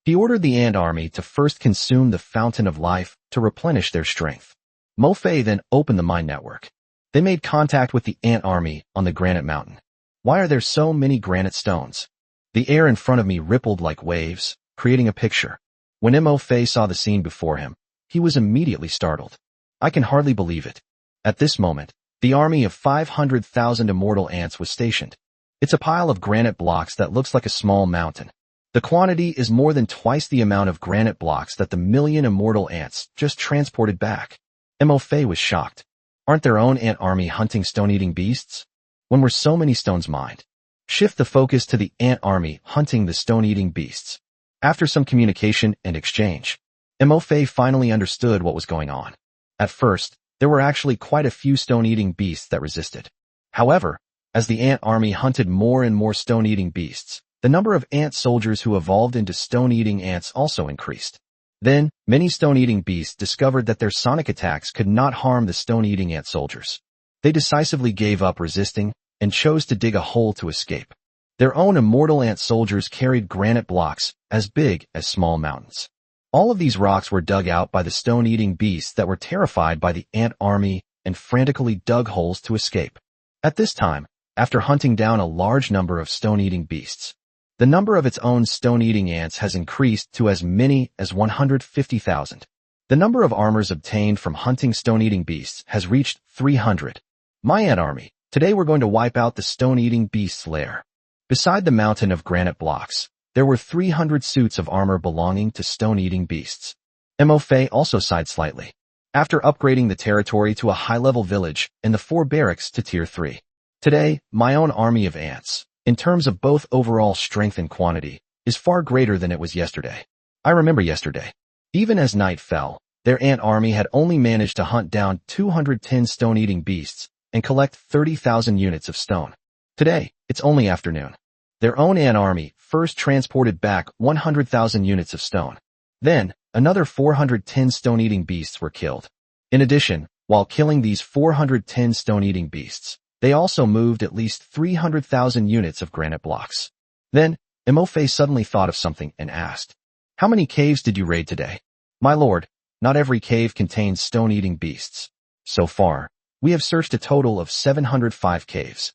He ordered the ant army to first consume the fountain of life to replenish their strength. Mo Fei then opened the mine network. They made contact with the ant army on the granite mountain. Why are there so many granite stones? The air in front of me rippled like waves, creating a picture. When Mo Fei saw the scene before him, he was immediately startled. I can hardly believe it. At this moment, the army of 500,000 immortal ants was stationed. It's a pile of granite blocks that looks like a small mountain. The quantity is more than twice the amount of granite blocks that the million immortal ants just transported back. Mo Fei was shocked. Aren't their own ant army hunting stone-eating beasts? When were so many stones mined? Shift the focus to the ant army hunting the stone-eating beasts. After some communication and exchange, Mo Fei finally understood what was going on. At first, there were actually quite a few stone-eating beasts that resisted. However, as the ant army hunted more and more stone-eating beasts, the number of ant soldiers who evolved into stone-eating ants also increased. Then, many stone-eating beasts discovered that their sonic attacks could not harm the stone-eating ant soldiers. They decisively gave up resisting and chose to dig a hole to escape. Their own immortal ant soldiers carried granite blocks as big as small mountains. All of these rocks were dug out by the stone-eating beasts that were terrified by the ant army and frantically dug holes to escape. At this time, after hunting down a large number of stone-eating beasts, the number of its own stone-eating ants has increased to as many as 150,000. The number of armors obtained from hunting stone-eating beasts has reached 300. My ant army, today we're going to wipe out the stone-eating beast's lair. Beside the mountain of granite blocks, there were 300 suits of armor belonging to stone-eating beasts. Mo Fei also sighed slightly. After upgrading the territory to a high-level village and the 4 barracks to Tier 3. Today, my own army of ants, in terms of both overall strength and quantity, is far greater than it was yesterday. I remember yesterday. Even as night fell, their ant army had only managed to hunt down 210 stone-eating beasts and collect 30,000 units of stone. Today, it's only afternoon. Their own ant army first transported back 100,000 units of stone. Then, another 410 stone-eating beasts were killed. In addition, while killing these 410 stone-eating beasts, they also moved at least 300,000 units of granite blocks. Then, Mo Fei suddenly thought of something and asked, "How many caves did you raid today?" "My lord, not every cave contains stone-eating beasts. So far, we have searched a total of 705 caves.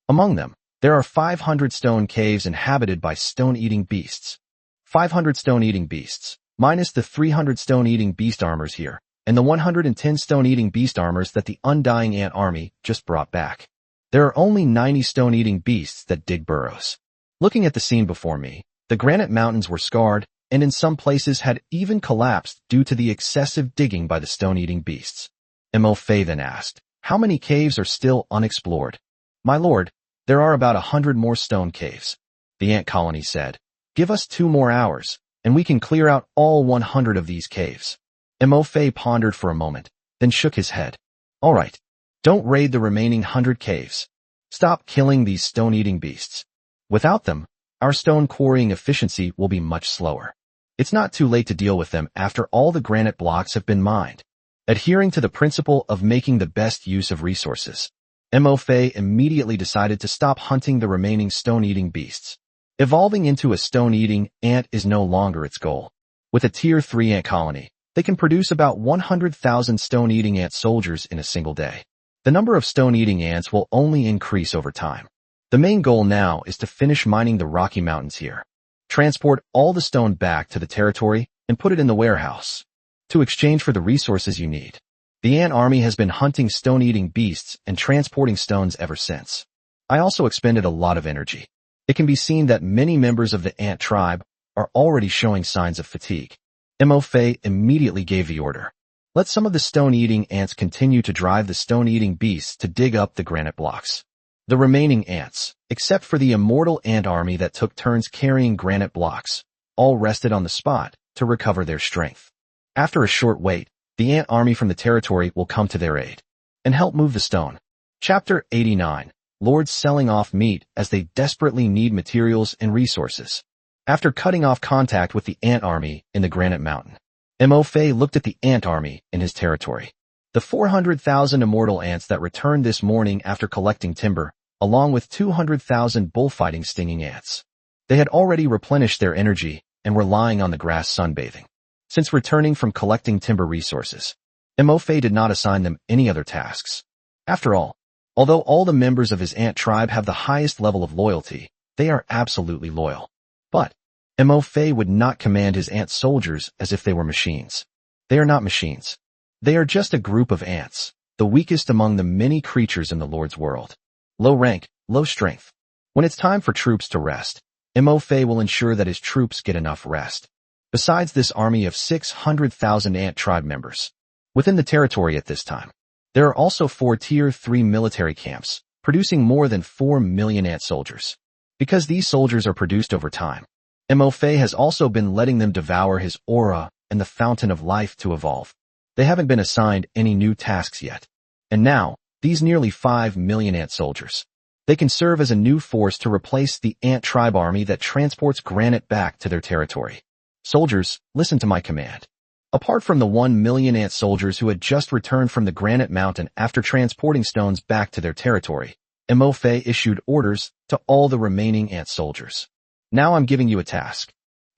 Among them, there are 500 stone caves inhabited by stone-eating beasts. 500 stone-eating beasts, minus the 300 stone-eating beast armors here, and the 110 stone-eating beast armors that the undying ant army just brought back. There are only 90 stone-eating beasts that dig burrows." Looking at the scene before me, the granite mountains were scarred, and in some places had even collapsed due to the excessive digging by the stone-eating beasts. Mo Fei then asked, "How many caves are still unexplored?" "My lord, there are about 100 more stone caves." The ant colony said, "Give us 2 more hours, and we can clear out all 100 of these caves." Mo Fei pondered for a moment, then shook his head. "All right. Don't raid the remaining 100 caves. Stop killing these stone-eating beasts. Without them, our stone quarrying efficiency will be much slower. It's not too late to deal with them after all the granite blocks have been mined." Adhering to the principle of making the best use of resources, Mo Fei immediately decided to stop hunting the remaining stone-eating beasts. Evolving into a stone-eating ant is no longer its goal. With a Tier 3 ant colony, they can produce about 100,000 stone-eating ant soldiers in a single day. The number of stone-eating ants will only increase over time. The main goal now is to finish mining the Rocky Mountains here. Transport all the stone back to the territory and put it in the warehouse, to exchange for the resources you need. The ant army has been hunting stone-eating beasts and transporting stones ever since. I also expended a lot of energy. It can be seen that many members of the ant tribe are already showing signs of fatigue. Mo Fei immediately gave the order. Let some of the stone-eating ants continue to drive the stone-eating beasts to dig up the granite blocks. The remaining ants, except for the immortal ant army that took turns carrying granite blocks, all rested on the spot to recover their strength. After a short wait, the ant army from the territory will come to their aid and help move the stone. Chapter 89. Lords selling off meat as they desperately need materials and resources. After cutting off contact with the ant army in the granite mountain, Mo Fei looked at the ant army in his territory. The 400,000 immortal ants that returned this morning after collecting timber, along with 200,000 bullfighting stinging ants. They had already replenished their energy and were lying on the grass sunbathing. Since returning from collecting timber resources, Mofe did not assign them any other tasks. After all, although all the members of his ant tribe have the highest level of loyalty, they are absolutely loyal. But Mofe would not command his ant soldiers as if they were machines. They are not machines. They are just a group of ants, the weakest among the many creatures in the Lord's world. Low rank, low strength. When it's time for troops to rest, Mofe will ensure that his troops get enough rest. Besides this army of 600,000 ant tribe members, within the territory at this time, there are also 4 Tier 3 military camps, producing more than 4 million ant soldiers. Because these soldiers are produced over time, Mofe has also been letting them devour his aura and the fountain of life to evolve. They haven't been assigned any new tasks yet. And now, these nearly 5 million ant soldiers, they can serve as a new force to replace the ant tribe army that transports granite back to their territory. Soldiers, listen to my command. Apart from the 1 million ant soldiers who had just returned from the granite mountain after transporting stones back to their territory, Mofe issued orders to all the remaining ant soldiers. Now I'm giving you a task.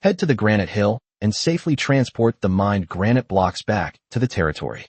Head to the granite hill and safely transport the mined granite blocks back to the territory.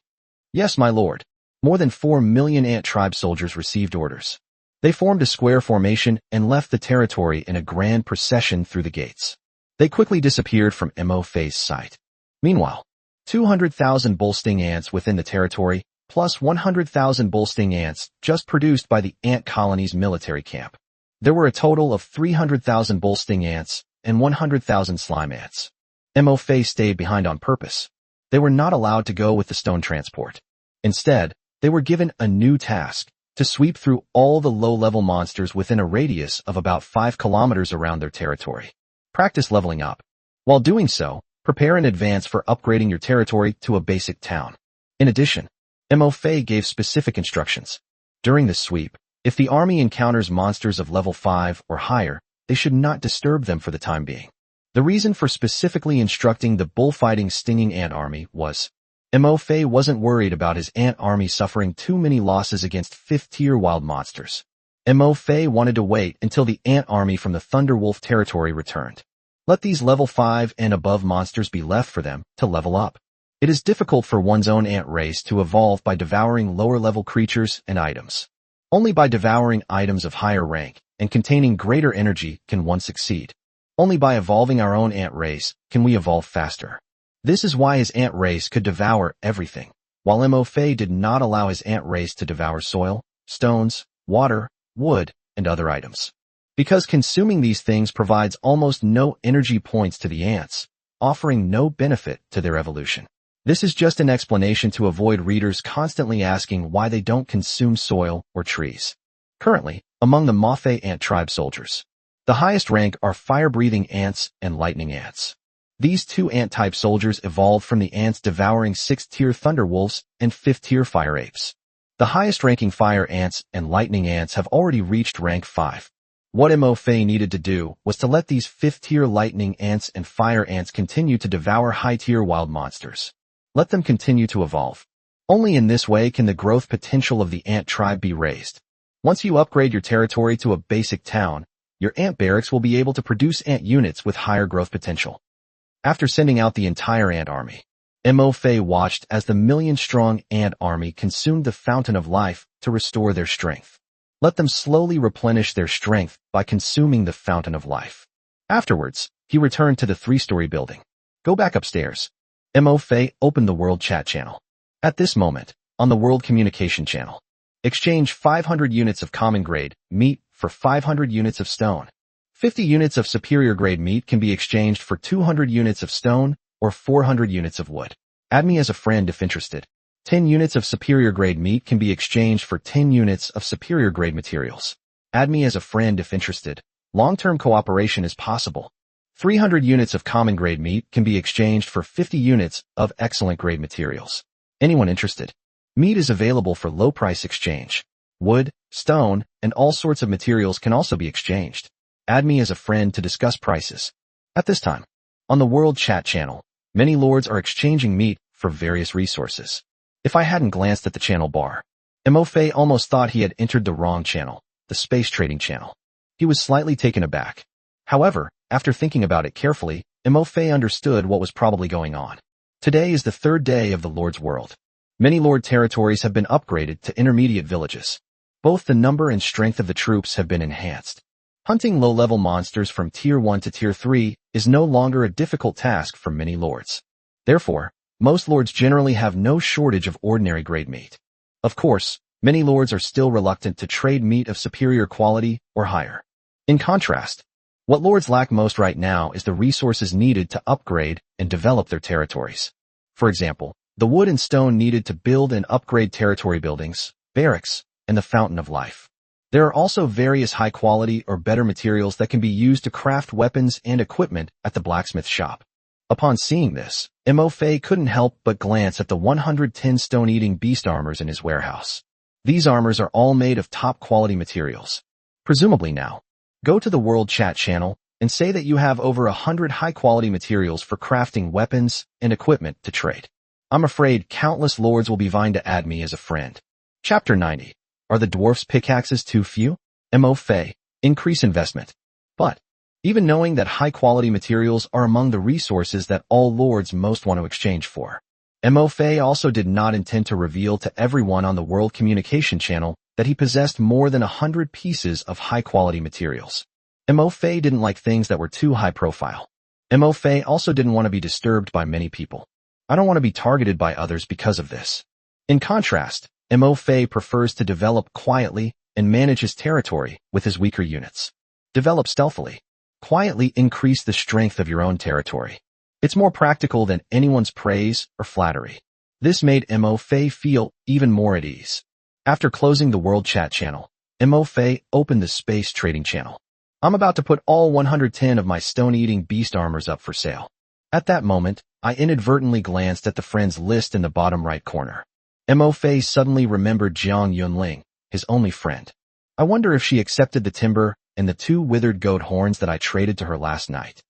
Yes, my lord. More than 4 million ant tribe soldiers received orders. They formed a square formation and left the territory in a grand procession through the gates. They quickly disappeared from Mofe's sight. Meanwhile, 200,000 bull-sting ants within the territory, plus 100,000 bull-sting ants just produced by the ant colony's military camp. There were a total of 300,000 bull-sting ants and 100,000 slime ants. Mofe stayed behind on purpose. They were not allowed to go with the stone transport. Instead, they were given a new task, to sweep through all the low-level monsters within a radius of about 5 kilometers around their territory. Practice leveling up. While doing so, prepare in advance for upgrading your territory to a basic town. In addition, Mofe gave specific instructions. During this sweep, if the army encounters monsters of level 5 or higher, they should not disturb them for the time being. The reason for specifically instructing the bullfighting stinging ant army was, Mofe wasn't worried about his ant army suffering too many losses against 5th-tier wild monsters. Mofe wanted to wait until the ant army from the Thunderwolf territory returned. Let these level 5 and above monsters be left for them to level up. It is difficult for one's own ant race to evolve by devouring lower-level creatures and items. Only by devouring items of higher rank and containing greater energy can one succeed. Only by evolving our own ant race can we evolve faster. This is why his ant race could devour everything, while Mofe did not allow his ant race to devour soil, stones, water, wood, and other items. Because consuming these things provides almost no energy points to the ants, offering no benefit to their evolution. This is just an explanation to avoid readers constantly asking why they don't consume soil or trees. Currently, among the Mofe ant tribe soldiers, the highest rank are fire-breathing ants and lightning ants. These 2 ant-type soldiers evolved from the ants devouring 6th-tier thunderwolves and 5th-tier fire apes. The highest-ranking fire ants and lightning ants have already reached rank 5. What Mofe needed to do was to let these 5th-tier lightning ants and fire ants continue to devour high-tier wild monsters. Let them continue to evolve. Only in this way can the growth potential of the ant tribe be raised. Once you upgrade your territory to a basic town, your ant barracks will be able to produce ant units with higher growth potential. After sending out the entire ant army, Mofe watched as the million-strong ant army consumed the fountain of life to restore their strength. Let them slowly replenish their strength by consuming the fountain of life. Afterwards, he returned to the 3-story building. Go back upstairs. Mofe opened the World Chat channel. At this moment, on the World Communication channel, exchange 500 units of common grade meat for 500 units of stone. 50 units of superior grade meat can be exchanged for 200 units of stone or 400 units of wood. Add me as a friend if interested. 10 units of superior grade meat can be exchanged for 10 units of superior grade materials. Add me as a friend if interested. Long-term cooperation is possible. 300 units of common grade meat can be exchanged for 50 units of excellent grade materials. Anyone interested? Meat is available for low price exchange. Wood, stone, and all sorts of materials can also be exchanged. Add me as a friend to discuss prices. At this time, on the World Chat channel, many lords are exchanging meat for various resources. If I hadn't glanced at the channel bar, Mofe almost thought he had entered the wrong channel, the space trading channel. He was slightly taken aback. However, after thinking about it carefully, Mo Fei understood what was probably going on. Today is the third day of the Lord's world. Many Lord territories have been upgraded to intermediate villages. Both the number and strength of the troops have been enhanced. Hunting low-level monsters from Tier 1 to Tier 3 is no longer a difficult task for many lords. Therefore, most lords generally have no shortage of ordinary grade meat. Of course, many lords are still reluctant to trade meat of superior quality or higher. In contrast, what lords lack most right now is the resources needed to upgrade and develop their territories. For example, the wood and stone needed to build and upgrade territory buildings, barracks, and the Fountain of Life. There are also various high-quality or better materials that can be used to craft weapons and equipment at the blacksmith shop. Upon seeing this, Mo Fei couldn't help but glance at the 110 stone-eating beast armors in his warehouse. These armors are all made of top-quality materials. Presumably now, go to the World Chat channel and say that you have over 100 high-quality materials for crafting weapons and equipment to trade. I'm afraid countless lords will be vying to add me as a friend. Chapter 90. Are the dwarf's pickaxes too few? Mo Fei, increase investment. But, even knowing that high-quality materials are among the resources that all lords most want to exchange for, Mo Fei also did not intend to reveal to everyone on the World Communication Channel that he possessed more than 100 pieces of high-quality materials. Mo Fei didn't like things that were too high-profile. Mo Fei also didn't want to be disturbed by many people. I don't want to be targeted by others because of this. In contrast, Mo Fei prefers to develop quietly and manage his territory with his weaker units. Develop stealthily. Quietly increase the strength of your own territory. It's more practical than anyone's praise or flattery. This made Mo Fei feel even more at ease. After closing the World Chat channel, Mo Fei opened the Space Trading channel. I'm about to put all 110 of my stone-eating beast armors up for sale. At that moment, I inadvertently glanced at the friends list in the bottom right corner. Mo Fei suddenly remembered Jiang Yunling, his only friend. I wonder if she accepted the timber and the 2 withered goat horns that I traded to her last night.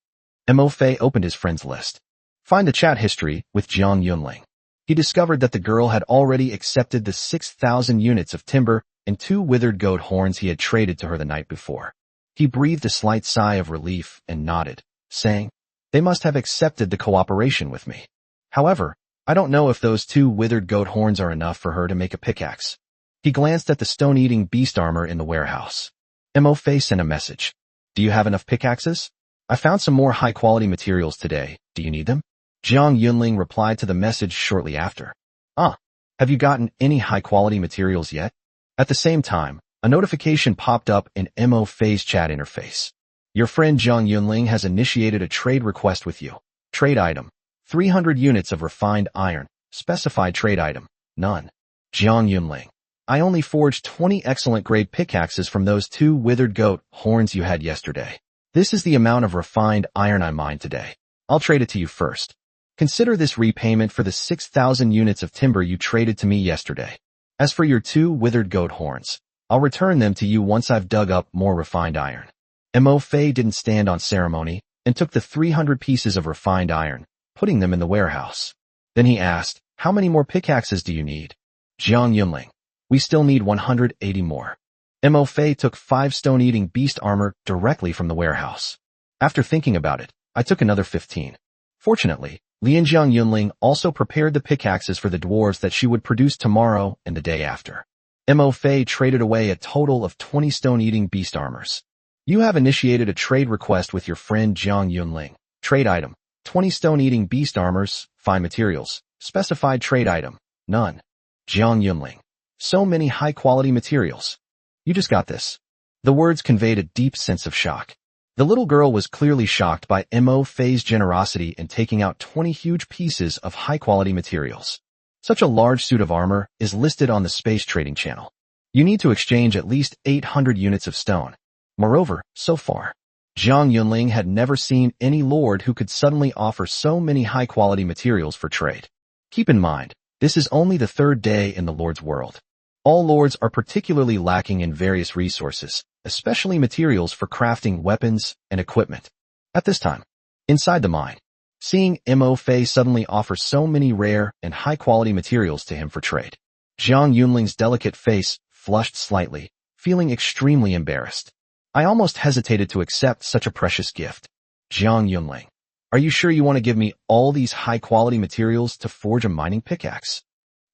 Mo Fei opened his friends list. Find the chat history with Jiang Yunling. He discovered that the girl had already accepted the 6,000 units of timber and 2 withered goat horns he had traded to her the night before. He breathed a slight sigh of relief and nodded, saying, "They must have accepted the cooperation with me. However, I don't know if those 2 withered goat horns are enough for her to make a pickaxe." He glanced at the stone-eating beast armor in the warehouse. Mo Fei sent a message. "Do you have enough pickaxes? I found some more high-quality materials today. Do you need them?" Jiang Yunling replied to the message shortly after. Have you gotten any high-quality materials yet?" At the same time, a notification popped up in Mo Fei's chat interface. "Your friend Jiang Yunling has initiated a trade request with you. Trade item: 300 units of refined iron. Specified trade item: none." Jiang Yunling: "I only forged 20 excellent grade pickaxes from those 2 withered goat horns you had yesterday. This is the amount of refined iron I mined today. I'll trade it to you first. Consider this repayment for the 6,000 units of timber you traded to me yesterday. As for your 2 withered goat horns, I'll return them to you once I've dug up more refined iron." Mo Fei didn't stand on ceremony and took the 300 pieces of refined iron, putting them in the warehouse. Then he asked, "How many more pickaxes do you need?" Jiang Yunling: "We still need 180 more." Mo Fei took 5 stone-eating beast armor directly from the warehouse. After thinking about it, I took another 15. Fortunately, Jiang Yunling also prepared the pickaxes for the dwarves that she would produce tomorrow and the day after. Mo Fei traded away a total of 20 stone-eating beast armors. "You have initiated a trade request with your friend Jiang Yunling. Trade item: 20 stone-eating beast armors, fine materials. Specified trade item: none." Jiang Yunling: "So many high-quality materials. You just got this." The words conveyed a deep sense of shock. The little girl was clearly shocked by Mo Fei's generosity in taking out 20 huge pieces of high-quality materials. Such a large suit of armor is listed on the Space Trading channel. You need to exchange at least 800 units of stone. Moreover, so far, Jiang Yunling had never seen any lord who could suddenly offer so many high-quality materials for trade. Keep in mind, this is only the 3rd day in the Lord's world. All lords are particularly lacking in various resources, especially materials for crafting weapons and equipment. At this time, inside the mine, seeing Mo Fei suddenly offer so many rare and high-quality materials to him for trade, Jiang Yunling's delicate face flushed slightly, feeling extremely embarrassed. "I almost hesitated to accept such a precious gift." Jiang Yunling: Are you sure you want to give me all these high-quality materials to forge a mining pickaxe?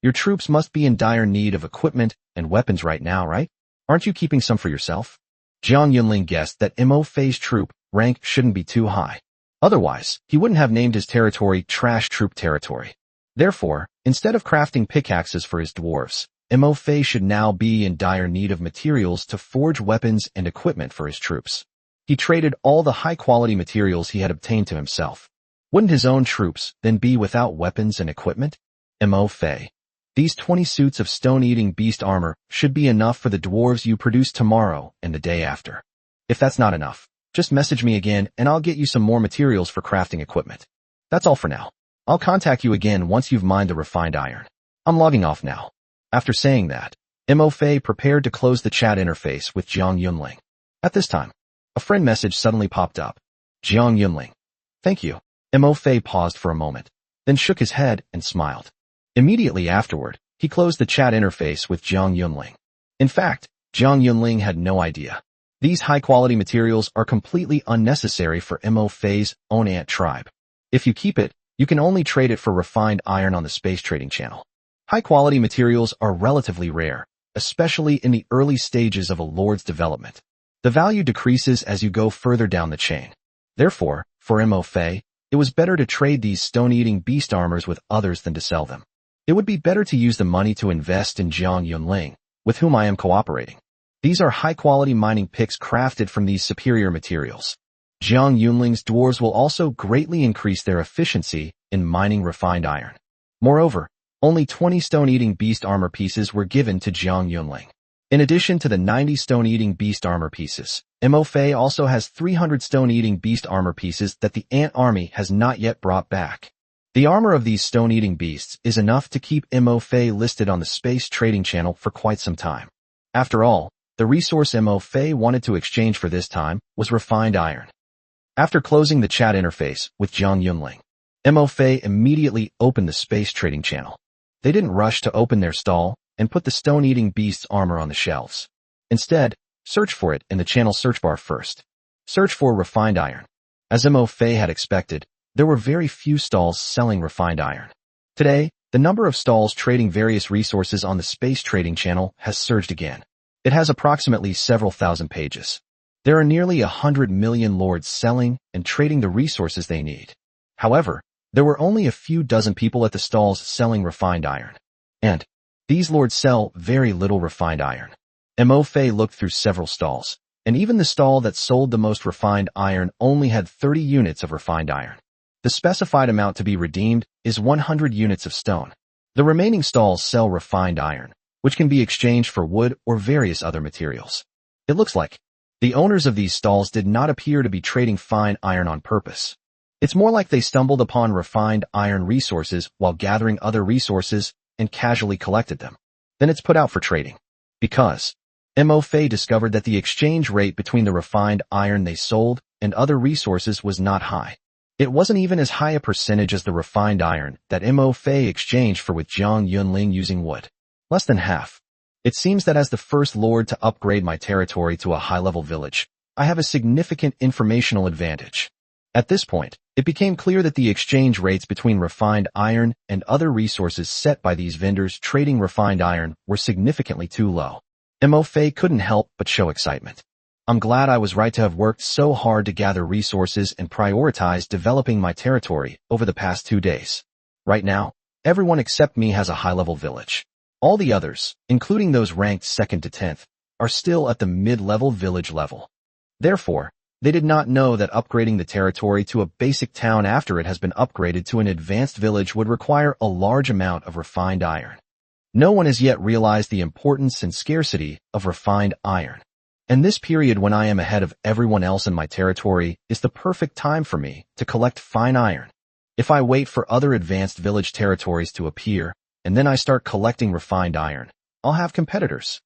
Your troops must be in dire need of equipment and weapons right now, right? Aren't you keeping some for yourself? Jiang Yunling guessed that Mo Fei's troop rank shouldn't be too high. Otherwise, he wouldn't have named his territory Trash Troop Territory. Therefore, instead of crafting pickaxes for his dwarves, Mo Fei should now be in dire need of materials to forge weapons and equipment for his troops. He traded all the high-quality materials he had obtained to himself. Wouldn't his own troops then be without weapons and equipment? Mo Fei. These 20 suits of stone-eating beast armor should be enough for the dwarves you produce tomorrow and the day after. If that's not enough, just message me again and I'll get you some more materials for crafting equipment. That's all for now. I'll contact you again once you've mined the refined iron. I'm logging off now. After saying that, Mo Fei prepared to close the chat interface with Jiang Yunling. At this time, a friend message suddenly popped up. Jiang Yunling. Thank you. Mo Fei paused for a moment, then shook his head and smiled. Immediately afterward, he closed the chat interface with Jiang Yunling. In fact, Jiang Yunling had no idea. These high-quality materials are completely unnecessary for Mo Fei's own ant tribe. If you keep it, you can only trade it for refined iron on the space trading channel. High-quality materials are relatively rare, especially in the early stages of a lord's development. The value decreases as you go further down the chain. Therefore, for Mo Fei, it was better to trade these stone-eating beast armors with others than to sell them. It would be better to use the money to invest in Jiang Yunling, with whom I am cooperating. These are high-quality mining picks crafted from these superior materials. Jiang Yunling's dwarves will also greatly increase their efficiency in mining refined iron. Moreover, only 20 stone-eating beast armor pieces were given to Jiang Yunling. In addition to the 90 stone-eating beast armor pieces, Mo Fei also has 300 stone-eating beast armor pieces that the ant army has not yet brought back. The armor of these stone-eating beasts is enough to keep Mo Fei listed on the space trading channel for quite some time. After all, the resource Mo Fei wanted to exchange for this time was refined iron. After closing the chat interface with Jiang Yunling, Mo Fei immediately opened the space trading channel. They didn't rush to open their stall and put the stone-eating beast's armor on the shelves. Instead, search for it in the channel search bar first. Search for refined iron. As Mo Fei had expected, there were very few stalls selling refined iron. Today, the number of stalls trading various resources on the space trading channel has surged again. It has approximately several thousand pages. There are nearly 100 million lords selling and trading the resources they need. However, there were only a few dozen people at the stalls selling refined iron. And these lords sell very little refined iron. Mo Fei looked through several stalls, and even the stall that sold the most refined iron only had 30 units of refined iron. The specified amount to be redeemed is 100 units of stone. The remaining stalls sell refined iron, which can be exchanged for wood or various other materials. It looks like the owners of these stalls did not appear to be trading fine iron on purpose. It's more like they stumbled upon refined iron resources while gathering other resources and casually collected them. Then it's put out for trading. Because Mo Fei discovered that the exchange rate between the refined iron they sold and other resources was not high. It wasn't even as high a percentage as the refined iron that Mo Fei exchanged for with Jiang Yunling using wood. Less than half. It seems that as the first lord to upgrade my territory to a high-level village, I have a significant informational advantage. At this point, it became clear that the exchange rates between refined iron and other resources set by these vendors trading refined iron were significantly too low. Mo Fei couldn't help but show excitement. I'm glad I was right to have worked so hard to gather resources and prioritize developing my territory over the past 2 days. Right now, everyone except me has a high-level village. All the others, including those ranked 2nd to 10th, are still at the mid-level village level. Therefore, they did not know that upgrading the territory to a basic town after it has been upgraded to an advanced village would require a large amount of refined iron. No one has yet realized the importance and scarcity of refined iron. And this period when I am ahead of everyone else in my territory is the perfect time for me to collect fine iron. If I wait for other advanced village territories to appear, and then I start collecting refined iron, I'll have competitors.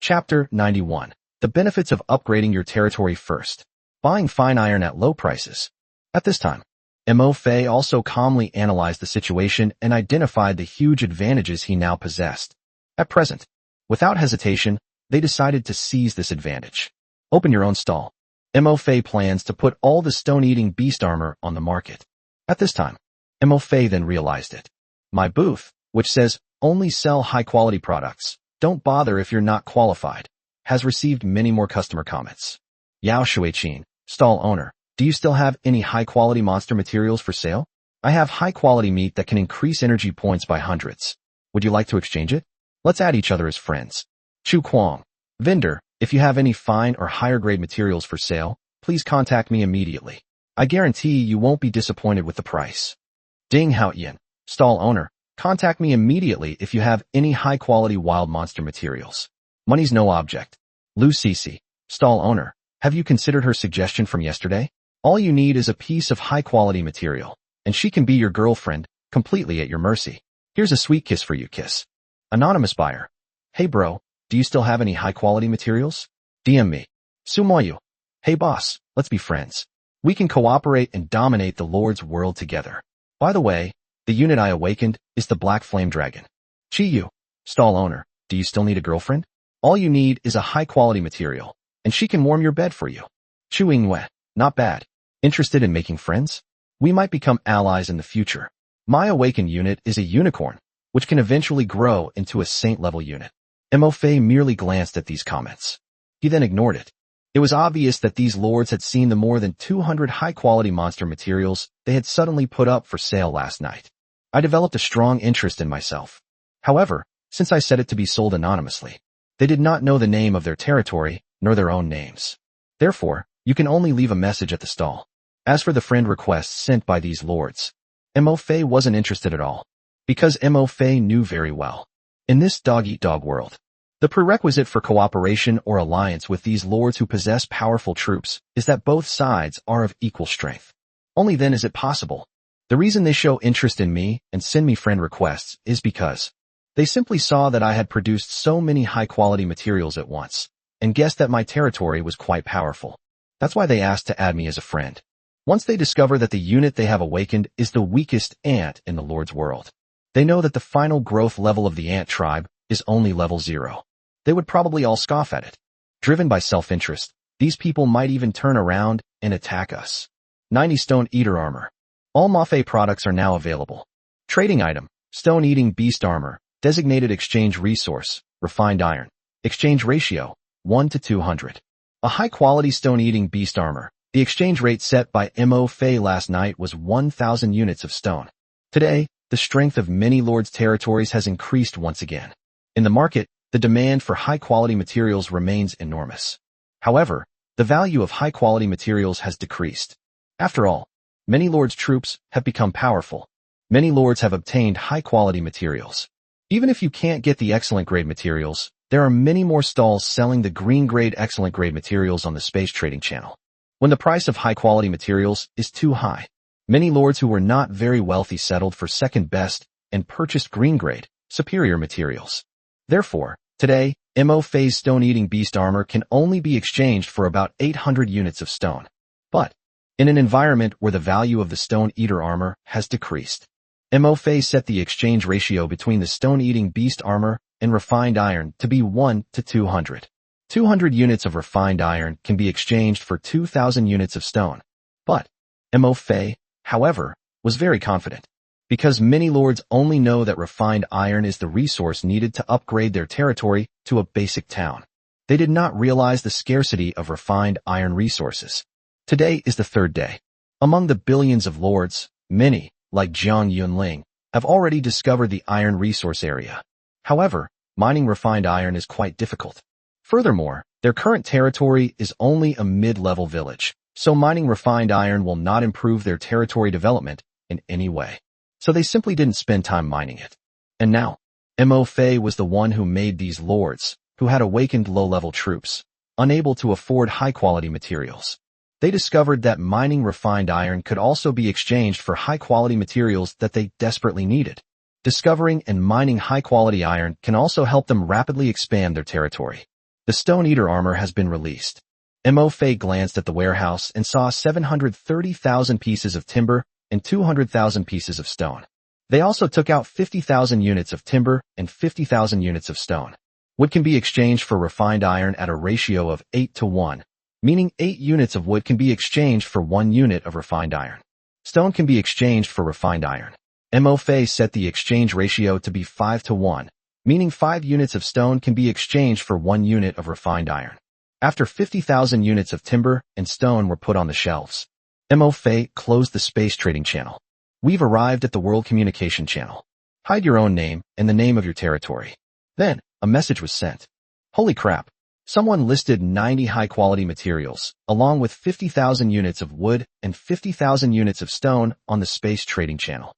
Chapter 91. The benefits of upgrading your territory first. Buying fine iron at low prices. At this time, Mo Fei also calmly analyzed the situation and identified the huge advantages he now possessed. At present, without hesitation, they decided to seize this advantage. Open your own stall. Mo Fei plans to put all the stone-eating beast armor on the market. At this time, Mo Fei then realized it. My booth, which says, only sell high-quality products, don't bother if you're not qualified, has received many more customer comments. Yao Shuiqin, stall owner, do you still have any high-quality monster materials for sale? I have high-quality meat that can increase energy points by hundreds. Would you like to exchange it? Let's add each other as friends. Chu Kuang, vendor, if you have any fine or higher-grade materials for sale, please contact me immediately. I guarantee you won't be disappointed with the price. Ding Haoyan, stall owner, contact me immediately if you have any high-quality wild monster materials. Money's no object. Lu Cece, stall owner, have you considered her suggestion from yesterday? All you need is a piece of high-quality material, and she can be your girlfriend, completely at your mercy. Here's a sweet kiss for you, kiss. Anonymous buyer. Hey bro, do you still have any high-quality materials? DM me. Sumoyu. Hey boss, let's be friends. We can cooperate and dominate the Lord's world together. By the way, the unit I awakened is the Black Flame Dragon. Chiyu, stall owner, do you still need a girlfriend? All you need is a high-quality material, and she can warm your bed for you. Chu Yingwei, not bad. Interested in making friends? We might become allies in the future. My awakened unit is a unicorn, which can eventually grow into a saint-level unit. Mo Fei merely glanced at these comments. He then ignored it. It was obvious that these lords had seen the more than 200 high-quality monster materials they had suddenly put up for sale last night. I developed a strong interest in myself. However, since I set it to be sold anonymously, they did not know the name of their territory, nor their own names. Therefore, you can only leave a message at the stall. As for the friend requests sent by these lords, Mo Fei wasn't interested at all, because Mo Fei knew very well. In this dog-eat-dog world, the prerequisite for cooperation or alliance with these lords who possess powerful troops is that both sides are of equal strength. Only then is it possible. The reason they show interest in me and send me friend requests is because they simply saw that I had produced so many high-quality materials at once, and guessed that my territory was quite powerful. That's why they asked to add me as a friend. Once they discover that the unit they have awakened is the weakest ant in the Lord's world, they know that the final growth level of the ant tribe is only level 0. They would probably all scoff at it. Driven by self-interest, these people might even turn around and attack us. 90 Stone Eater Armor. All Mafe products are now available. Trading item, Stone Eating Beast Armor, Designated Exchange Resource, Refined Iron. Exchange ratio, 1 to 200. A high-quality Stone Eating Beast Armor. The exchange rate set by Mo Fei last night was 1,000 units of stone. Today, the strength of many lords' territories has increased once again. In the market, the demand for high-quality materials remains enormous. However, the value of high-quality materials has decreased. After all, many lords' troops have become powerful. Many lords have obtained high-quality materials. Even if you can't get the excellent grade materials, there are many more stalls selling the green grade excellent grade materials on the space trading channel. When the price of high-quality materials is too high, many lords who were not very wealthy settled for second best and purchased green grade, superior materials. Therefore, today, Mo Fei's stone-eating beast armor can only be exchanged for about 800 units of stone. But, in an environment where the value of the stone-eater armor has decreased, Mo Fei set the exchange ratio between the stone-eating beast armor and refined iron to be 1 to 200. 200 units of refined iron can be exchanged for 2,000 units of stone. But Mo Fei, however, was very confident, because many lords only know that refined iron is the resource needed to upgrade their territory to a basic town. They did not realize the scarcity of refined iron resources. Today is the third day. Among the billions of lords, many, like Jiang Yunling, have already discovered the iron resource area. However, mining refined iron is quite difficult. Furthermore, their current territory is only a mid-level village, so mining refined iron will not improve their territory development in any way. So they simply didn't spend time mining it. And now, Mo Fei was the one who made these lords, who had awakened low-level troops, unable to afford high-quality materials. They discovered that mining refined iron could also be exchanged for high-quality materials that they desperately needed. Discovering and mining high-quality iron can also help them rapidly expand their territory. The Stone Eater armor has been released. Mo Fei glanced at the warehouse and saw 730,000 pieces of timber and 200,000 pieces of stone. They also took out 50,000 units of timber and 50,000 units of stone. Wood can be exchanged for refined iron at a ratio of 8 to 1, meaning 8 units of wood can be exchanged for 1 unit of refined iron. Stone can be exchanged for refined iron. Mo Fei set the exchange ratio to be 5-1, meaning 5 units of stone can be exchanged for 1 unit of refined iron. After 50,000 units of timber and stone were put on the shelves, Mo Fei closed the space trading channel. We've arrived at the world communication channel. Hide your own name and the name of your territory. Then, a message was sent. Holy crap! Someone listed 90 high-quality materials, along with 50,000 units of wood and 50,000 units of stone on the space trading channel.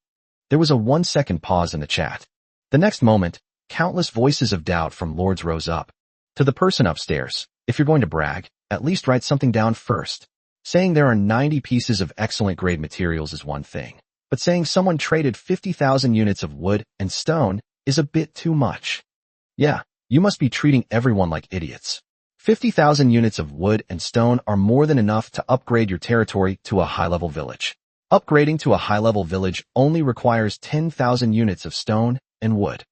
There was a 1-second pause in the chat. The next moment, countless voices of doubt from lords rose up. To the person upstairs, if you're going to brag, at least write something down first. Saying there are 90 pieces of excellent grade materials is one thing, but saying someone traded 50,000 units of wood and stone is a bit too much. Yeah, you must be treating everyone like idiots. 50,000 units of wood and stone are more than enough to upgrade your territory to a high-level village. Upgrading to a high-level village only requires 10,000 units of stone and wood.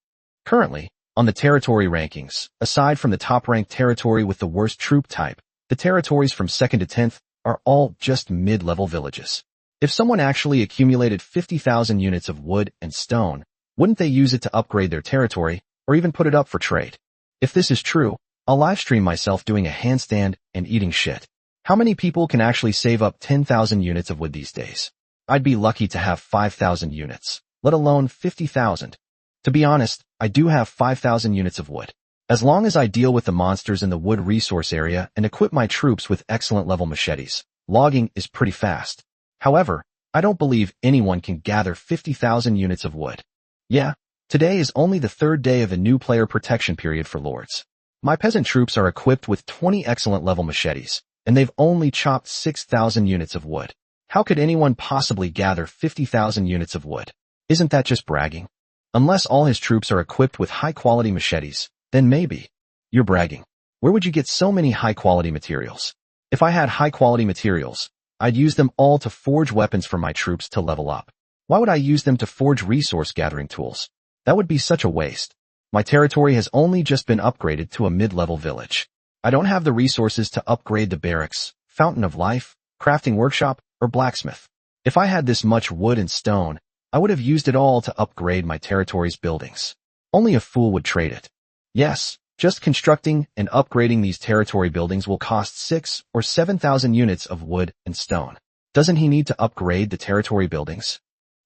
Currently, on the territory rankings, aside from the top-ranked territory with the worst troop type, the territories from 2nd to 10th are all just mid-level villages. If someone actually accumulated 50,000 units of wood and stone, wouldn't they use it to upgrade their territory, or even put it up for trade? If this is true, I'll livestream myself doing a handstand and eating shit. How many people can actually save up 10,000 units of wood these days? I'd be lucky to have 5,000 units, let alone 50,000. To be honest, I do have 5,000 units of wood. As long as I deal with the monsters in the wood resource area and equip my troops with excellent level machetes, logging is pretty fast. However, I don't believe anyone can gather 50,000 units of wood. Yeah, today is only the 3rd day of the new player protection period for lords. My peasant troops are equipped with 20 excellent level machetes, and they've only chopped 6,000 units of wood. How could anyone possibly gather 50,000 units of wood? Isn't that just bragging? Unless all his troops are equipped with high-quality machetes, then maybe. You're bragging. Where would you get so many high-quality materials? If I had high-quality materials, I'd use them all to forge weapons for my troops to level up. Why would I use them to forge resource-gathering tools? That would be such a waste. My territory has only just been upgraded to a mid-level village. I don't have the resources to upgrade the barracks, fountain of life, crafting workshop, or blacksmith. If I had this much wood and stone, I would have used it all to upgrade my territory's buildings. Only a fool would trade it. Yes, just constructing and upgrading these territory buildings will cost 6,000 or 7,000 units of wood and stone. Doesn't he need to upgrade the territory buildings?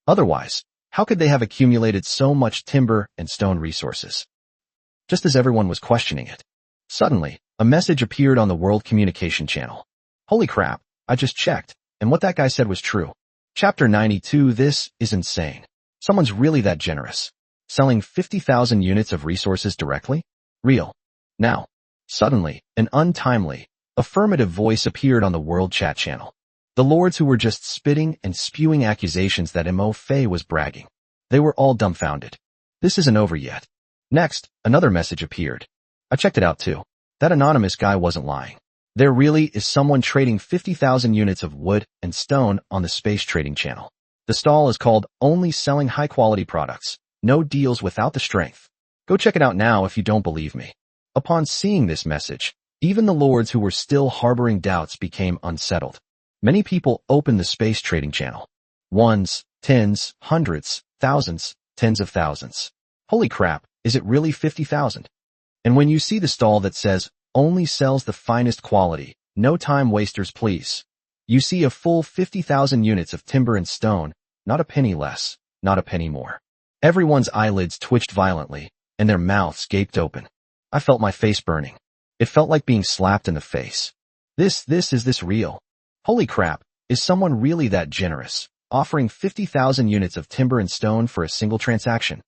Otherwise, how could they have accumulated so much timber and stone resources? Just as everyone was questioning it, suddenly, a message appeared on the World Communication Channel. Holy crap, I just checked, and what that guy said was true. Chapter 92. This is insane. Someone's really that generous. Selling 50,000 units of resources directly? Real. Now, suddenly, an untimely, affirmative voice appeared on the World Chat channel. The lords who were just spitting and spewing accusations that Mo Fei was bragging. They were all dumbfounded. This isn't over yet. Next, another message appeared. I checked it out too. That anonymous guy wasn't lying. There really is someone trading 50,000 units of wood and stone on the space trading channel. The stall is called Only Selling High-Quality Products. No deals without the strength. Go check it out now if you don't believe me. Upon seeing this message, even the lords who were still harboring doubts became unsettled. Many people opened the space trading channel. Ones, tens, hundreds, thousands, tens of thousands. Holy crap, is it really 50,000? And when you see the stall that says, only sells the finest quality, no time wasters please, you see a full 50,000 units of timber and stone, not a penny less, not a penny more. Everyone's eyelids twitched violently, and their mouths gaped open. I felt my face burning. It felt like being slapped in the face. Is this real? Holy crap, is someone really that generous, offering 50,000 units of timber and stone for a single transaction?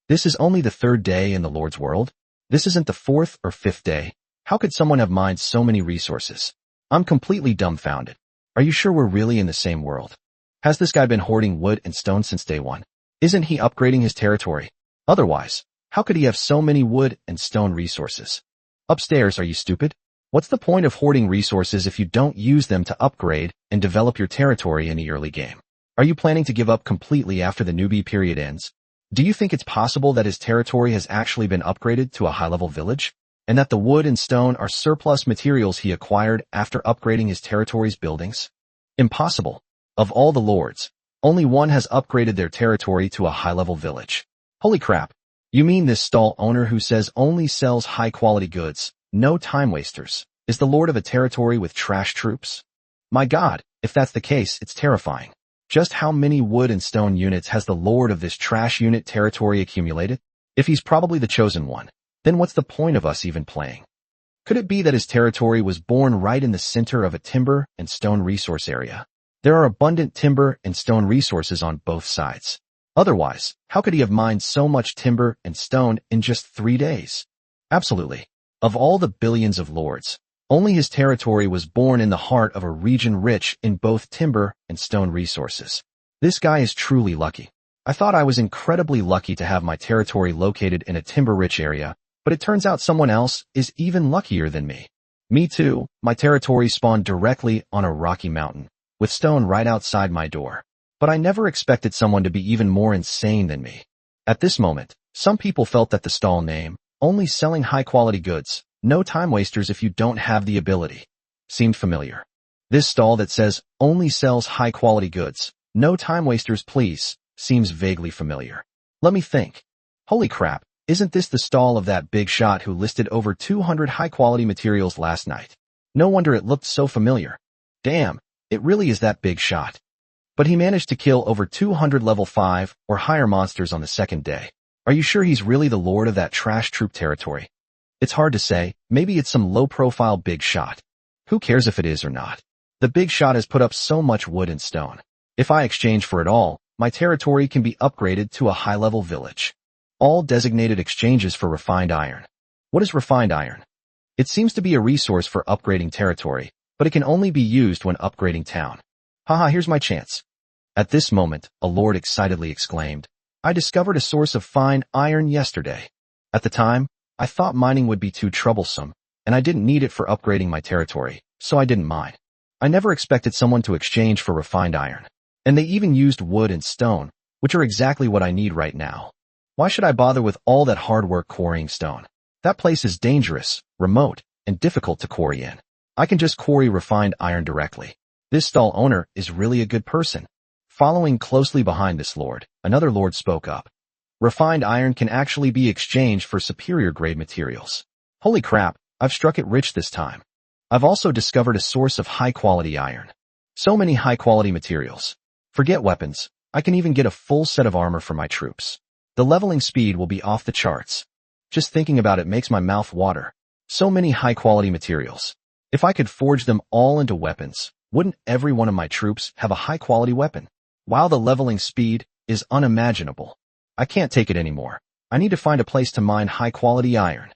This is only the 3rd day in the Lord's world? This isn't the 4th or 5th day? How could someone have mined so many resources? I'm completely dumbfounded. Are you sure we're really in the same world? Has this guy been hoarding wood and stone since day one? Isn't he upgrading his territory? Otherwise, how could he have so many wood and stone resources? Upstairs, are you stupid? What's the point of hoarding resources if you don't use them to upgrade and develop your territory in the early game? Are you planning to give up completely after the newbie period ends? Do you think it's possible that his territory has actually been upgraded to a high-level village? And that the wood and stone are surplus materials he acquired after upgrading his territory's buildings? Impossible. Of all the lords, Only one has upgraded their territory to a high-level village. Holy crap. You mean this stall owner who says only sells high-quality goods, no time wasters, is the lord of a territory with trash troops? My god, if that's the case, it's terrifying. Just how many wood and stone units has the lord of this trash unit territory accumulated? If he's probably the chosen one, then what's the point of us even playing? Could it be that his territory was born right in the center of a timber and stone resource area? There are abundant timber and stone resources on both sides. Otherwise, how could he have mined so much timber and stone in just 3 days? Absolutely. Of all the billions of lords, only his territory was born in the heart of a region rich in both timber and stone resources. This guy is truly lucky. I thought I was incredibly lucky to have my territory located in a timber-rich area, but it turns out someone else is even luckier than me. Me too, my territory spawned directly on a rocky mountain, with stone right outside my door. But I never expected someone to be even more insane than me. At this moment, some people felt that the stall name, only selling high-quality goods, no time wasters if you don't have the ability, seemed familiar. This stall that says, only sells high-quality goods, no time wasters please, seems vaguely familiar. Let me think. Holy crap, isn't this the stall of that big shot who listed over 200 high-quality materials last night? No wonder it looked so familiar. Damn, it really is that big shot. But he managed to kill over 200 level 5 or higher monsters on the second day. Are you sure he's really the lord of that trash troop territory? It's hard to say, maybe it's some low-profile big shot. Who cares if it is or not? The big shot has put up so much wood and stone. If I exchange for it all, my territory can be upgraded to a high-level village. All designated exchanges for refined iron. What is refined iron? It seems to be a resource for upgrading territory, but it can only be used when upgrading town. Haha, here's my chance. At this moment, a lord excitedly exclaimed, I discovered a source of fine iron yesterday. At the time, I thought mining would be too troublesome, and I didn't need it for upgrading my territory, so I didn't mine. I never expected someone to exchange for refined iron. And they even used wood and stone, which are exactly what I need right now. Why should I bother with all that hard work quarrying stone? That place is dangerous, remote, and difficult to quarry in. I can just quarry refined iron directly. This stall owner is really a good person. Following closely behind this lord, another lord spoke up. Refined iron can actually be exchanged for superior grade materials. Holy crap, I've struck it rich this time. I've also discovered a source of high-quality iron. So many high-quality materials. Forget weapons, I can even get a full set of armor for my troops. The leveling speed will be off the charts. Just thinking about it makes my mouth water. So many high-quality materials. If I could forge them all into weapons, wouldn't every one of my troops have a high-quality weapon? Wow, the leveling speed is unimaginable. I can't take it anymore. I need to find a place to mine high-quality iron.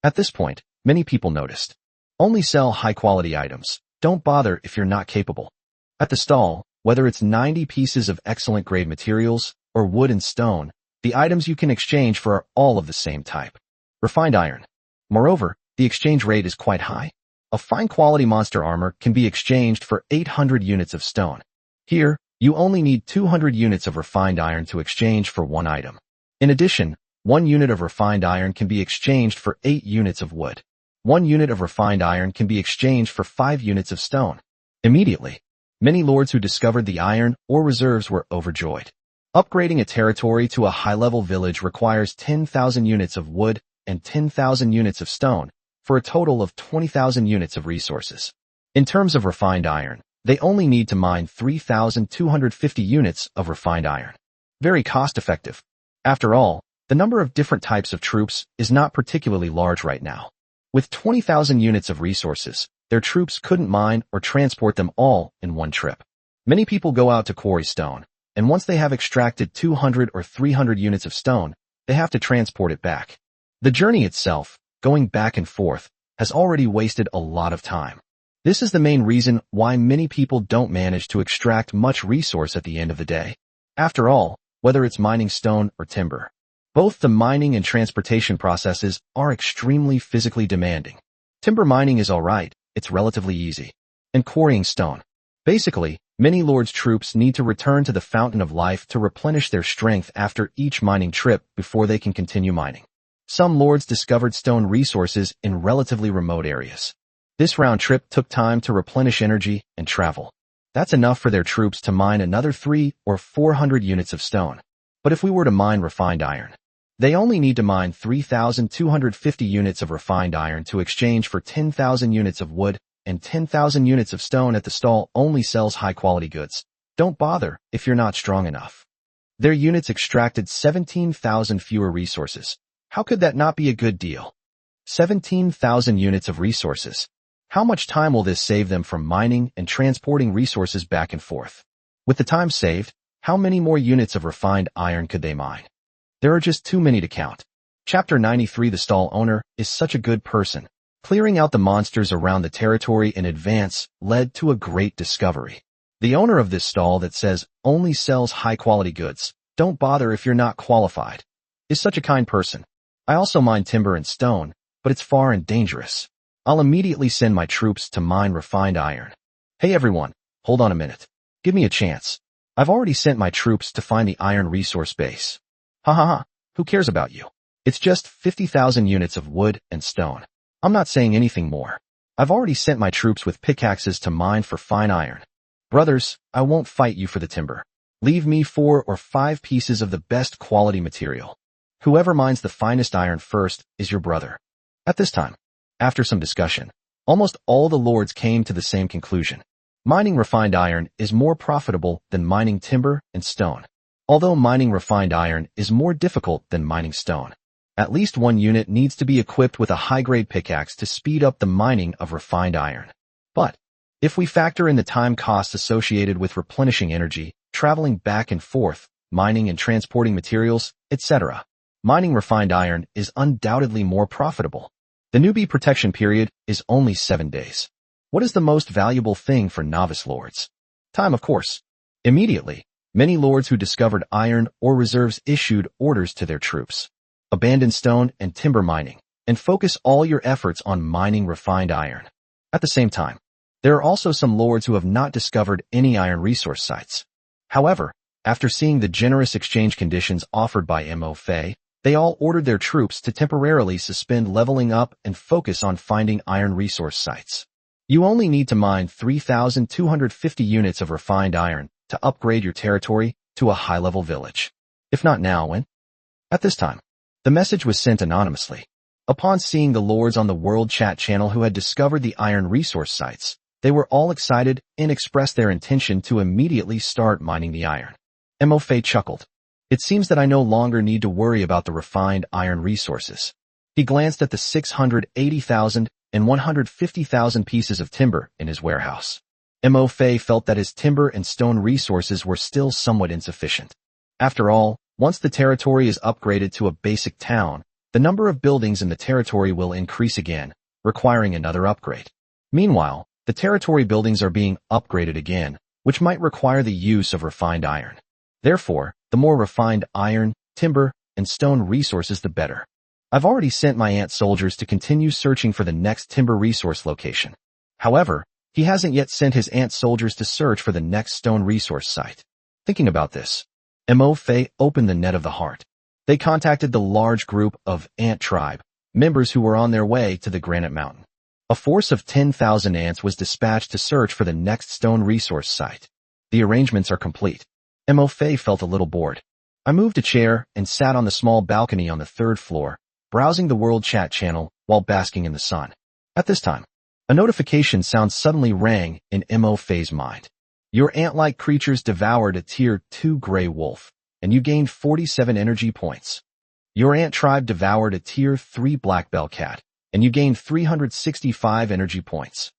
At this point, many people noticed. Only sell high-quality items. Don't bother if you're not capable. At the stall, whether it's 90 pieces of excellent grade materials or wood and stone, the items you can exchange for are all of the same type. Refined iron. Moreover, the exchange rate is quite high. A fine quality monster armor can be exchanged for 800 units of stone. Here, you only need 200 units of refined iron to exchange for one item. In addition, 1 unit of refined iron can be exchanged for 8 units of wood. 1 unit of refined iron can be exchanged for 5 units of stone. Immediately, many lords who discovered the iron or reserves were overjoyed. Upgrading a territory to a high-level village requires 10,000 units of wood and 10,000 units of stone, for a total of 20,000 units of resources. In terms of refined iron, they only need to mine 3,250 units of refined iron. Very cost-effective. After all, the number of different types of troops is not particularly large right now. With 20,000 units of resources, their troops couldn't mine or transport them all in one trip. Many people go out to quarry stone, and once they have extracted 200 or 300 units of stone, they have to transport it back. The journey itself, going back and forth, has already wasted a lot of time. This is the main reason why many people don't manage to extract much resource at the end of the day. After all, whether it's mining stone or timber, both the mining and transportation processes are extremely physically demanding. Timber mining is alright, it's relatively easy. And quarrying stone. Basically, many lords' troops need to return to the Fountain of Life to replenish their strength after each mining trip before they can continue mining. Some lords discovered stone resources in relatively remote areas. This round trip took time to replenish energy and travel. That's enough for their troops to mine another 300 or 400 units of stone. But if we were to mine refined iron, they only need to mine 3,250 units of refined iron to exchange for 10,000 units of wood, and 10,000 units of stone. At the stall only sells high-quality goods. Don't bother if you're not strong enough. Their units extracted 17,000 fewer resources. How could that not be a good deal? 17,000 units of resources. How much time will this save them from mining and transporting resources back and forth? With the time saved, how many more units of refined iron could they mine? There are just too many to count. Chapter 93. The stall owner is such a good person. Clearing out the monsters around the territory in advance led to a great discovery. The owner of this stall that says only sells high-quality goods, don't bother if you're not qualified, is such a kind person. I also mine timber and stone, but it's far and dangerous. I'll immediately send my troops to mine refined iron. Hey everyone, hold on a minute. Give me a chance. I've already sent my troops to find the iron resource base. Ha ha ha, who cares about you? It's just 50,000 units of wood and stone. I'm not saying anything more. I've already sent my troops with pickaxes to mine for fine iron. Brothers, I won't fight you for the timber. Leave me 4 or 5 pieces of the best quality material. Whoever mines the finest iron first is your brother. At this time, after some discussion, almost all the lords came to the same conclusion. Mining refined iron is more profitable than mining timber and stone. Although mining refined iron is more difficult than mining stone, at least one unit needs to be equipped with a high-grade pickaxe to speed up the mining of refined iron. But if we factor in the time costs associated with replenishing energy, traveling back and forth, mining and transporting materials, etc., mining refined iron is undoubtedly more profitable. The newbie protection period is only 7 days. What is the most valuable thing for novice lords? Time, of course. Immediately, many lords who discovered iron or reserves issued orders to their troops. Abandon stone and timber mining, and focus all your efforts on mining refined iron. At the same time, there are also some lords who have not discovered any iron resource sites. However, after seeing the generous exchange conditions offered by MO they all ordered their troops to temporarily suspend leveling up and focus on finding iron resource sites. You only need to mine 3,250 units of refined iron to upgrade your territory to a high-level village. If not now, when? At this time. The message was sent anonymously. Upon seeing the lords on the World Chat channel who had discovered the iron resource sites, they were all excited and expressed their intention to immediately start mining the iron. Mo chuckled. It seems that I no longer need to worry about the refined iron resources. He glanced at the 680,000 and 150,000 pieces of timber in his warehouse. Mo felt that his timber and stone resources were still somewhat insufficient. After all, once the territory is upgraded to a basic town, the number of buildings in the territory will increase again, requiring another upgrade. Meanwhile, the territory buildings are being upgraded again, which might require the use of refined iron. Therefore, the more refined iron, timber, and stone resources the better. I've already sent my ant soldiers to continue searching for the next timber resource location. However, he hasn't yet sent his ant soldiers to search for the next stone resource site. Thinking about this, Mo opened the net of the heart. They contacted the large group of ant tribe members who were on their way to the Granite Mountain. A force of 10,000 ants was dispatched to search for the next stone resource site. The arrangements are complete. Mo felt a little bored. I moved a chair and sat on the small balcony on the 3rd floor, browsing the World Chat channel while basking in the sun. At this time, a notification sound suddenly rang in Mo's mind. Your ant-like creatures devoured a Tier 2 gray wolf, and you gained 47 energy points. Your ant tribe devoured a Tier 3 black bell cat, and you gained 365 energy points.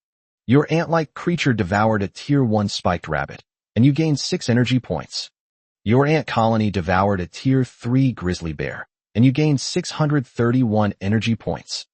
Your ant-like creature devoured a Tier 1 spiked rabbit, and you gained 6 energy points. Your ant colony devoured a Tier 3 grizzly bear, and you gained 631 energy points.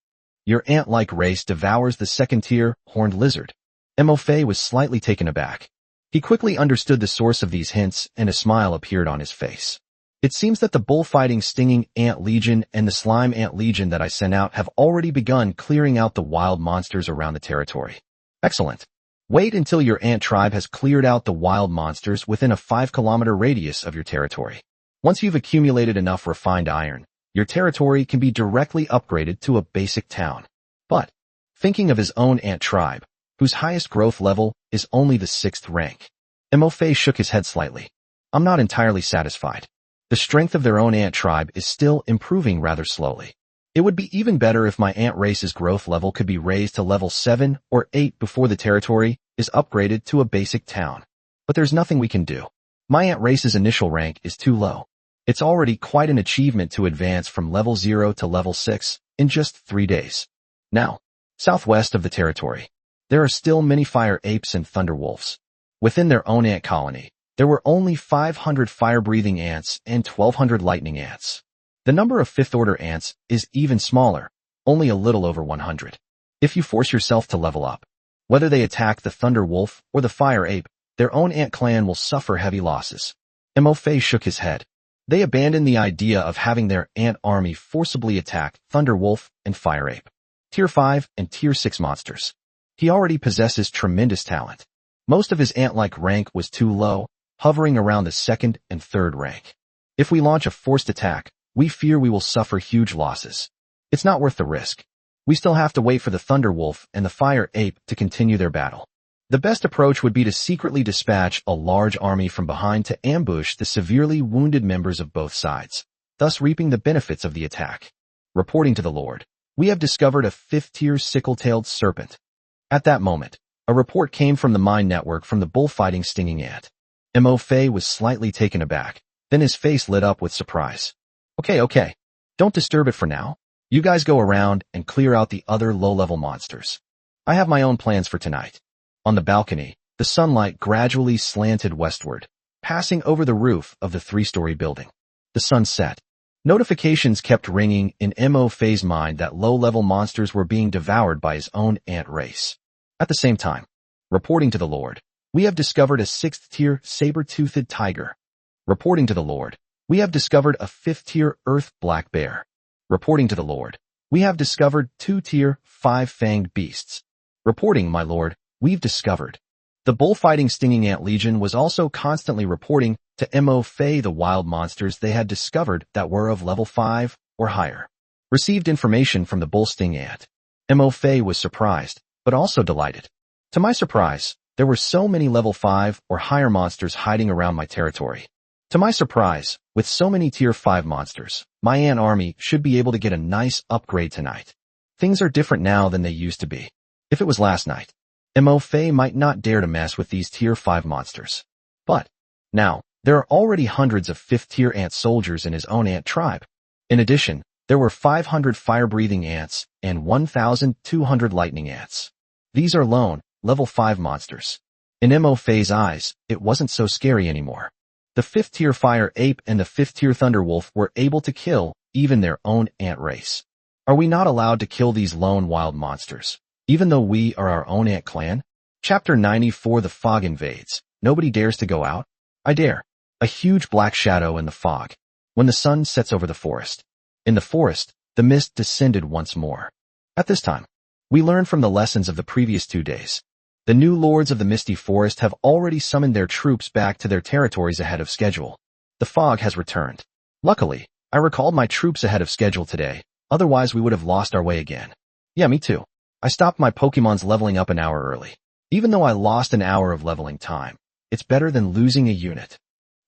Your ant-like race devours the 2nd tier horned lizard. Mo was slightly taken aback. He quickly understood the source of these hints, and a smile appeared on his face. It seems that the bullfighting stinging ant legion and the slime ant legion that I sent out have already begun clearing out the wild monsters around the territory. Excellent. Wait until your ant tribe has cleared out the wild monsters within a 5-kilometer radius of your territory. Once you've accumulated enough refined iron, your territory can be directly upgraded to a basic town. But, thinking of his own ant tribe, whose highest growth level is only the 6th rank. Mo-Fei shook his head slightly. I'm not entirely satisfied. The strength of their own ant tribe is still improving rather slowly. It would be even better if my ant race's growth level could be raised to level 7 or 8 before the territory is upgraded to a basic town. But there's nothing we can do. My ant race's initial rank is too low. It's already quite an achievement to advance from level 0 to level 6 in just 3 days. Now, southwest of the territory, there are still many fire apes and thunder wolves. Within their own ant colony, there were only 500 fire-breathing ants and 1,200 lightning ants. The number of fifth-order ants is even smaller, only a little over 100. If you force yourself to level up, whether they attack the thunder wolf or the fire ape, their own ant clan will suffer heavy losses. Mo-Fei shook his head. They abandoned the idea of having their ant army forcibly attack thunder wolf and fire ape, tier 5 and tier 6 monsters. He already possesses tremendous talent. Most of his ant-like rank was too low, hovering around the 2nd and 3rd rank. If we launch a forced attack, we fear we will suffer huge losses. It's not worth the risk. We still have to wait for the thunder wolf and the fire ape to continue their battle. The best approach would be to secretly dispatch a large army from behind to ambush the severely wounded members of both sides, thus reaping the benefits of the attack. Reporting to the Lord, we have discovered a 5th-tier sickle-tailed serpent. At that moment, a report came from the mine network from the bullfighting stinging ant. Mo-Fei was slightly taken aback, then his face lit up with surprise. Okay. Don't disturb it for now. You guys go around and clear out the other low-level monsters. I have my own plans for tonight. On the balcony, the sunlight gradually slanted westward, passing over the roof of the 3-story building. The sun set. Notifications kept ringing in Mo-Fei's mind that low-level monsters were being devoured by his own ant race. At the same time, reporting to the Lord, we have discovered a 6th-tier saber-toothed tiger. Reporting to the Lord, we have discovered a 5th-tier earth black bear. Reporting to the Lord, we have discovered 2-tier 5-fanged beasts. Reporting, my lord, we've discovered. The bullfighting stinging ant legion was also constantly reporting to Mo-Fei the wild monsters they had discovered that were of level 5 or higher. Received information from the bull sting ant. Mo-Fei was surprised, but also delighted. To my surprise, there were so many level 5 or higher monsters hiding around my territory. To my surprise, with so many tier 5 monsters, my ant army should be able to get a nice upgrade tonight. Things are different now than they used to be. If it was last night, Mo-Fei might not dare to mess with these tier 5 monsters. But now, there are already hundreds of 5th-tier ant soldiers in his own ant tribe. In addition, there were 500 fire-breathing ants and 1,200 lightning ants. These are lone, level 5 monsters. In Mo-Fei's eyes, it wasn't so scary anymore. The 5th-tier fire ape and the 5th-tier thunder wolf were able to kill even their own ant race. Are we not allowed to kill these lone wild monsters, even though we are our own ant clan? Chapter 94. The fog invades. Nobody dares to go out. I dare. A huge black shadow in the fog. When the sun sets over the forest. In the forest, the mist descended once more. At this time, we learn from the lessons of the previous 2 days. The new lords of the misty forest have already summoned their troops back to their territories ahead of schedule. The fog has returned. Luckily, I recalled my troops ahead of schedule today, otherwise we would have lost our way again. Yeah, me too. I stopped my Pokemon's leveling up an hour early. Even though I lost an hour of leveling time, it's better than losing a unit.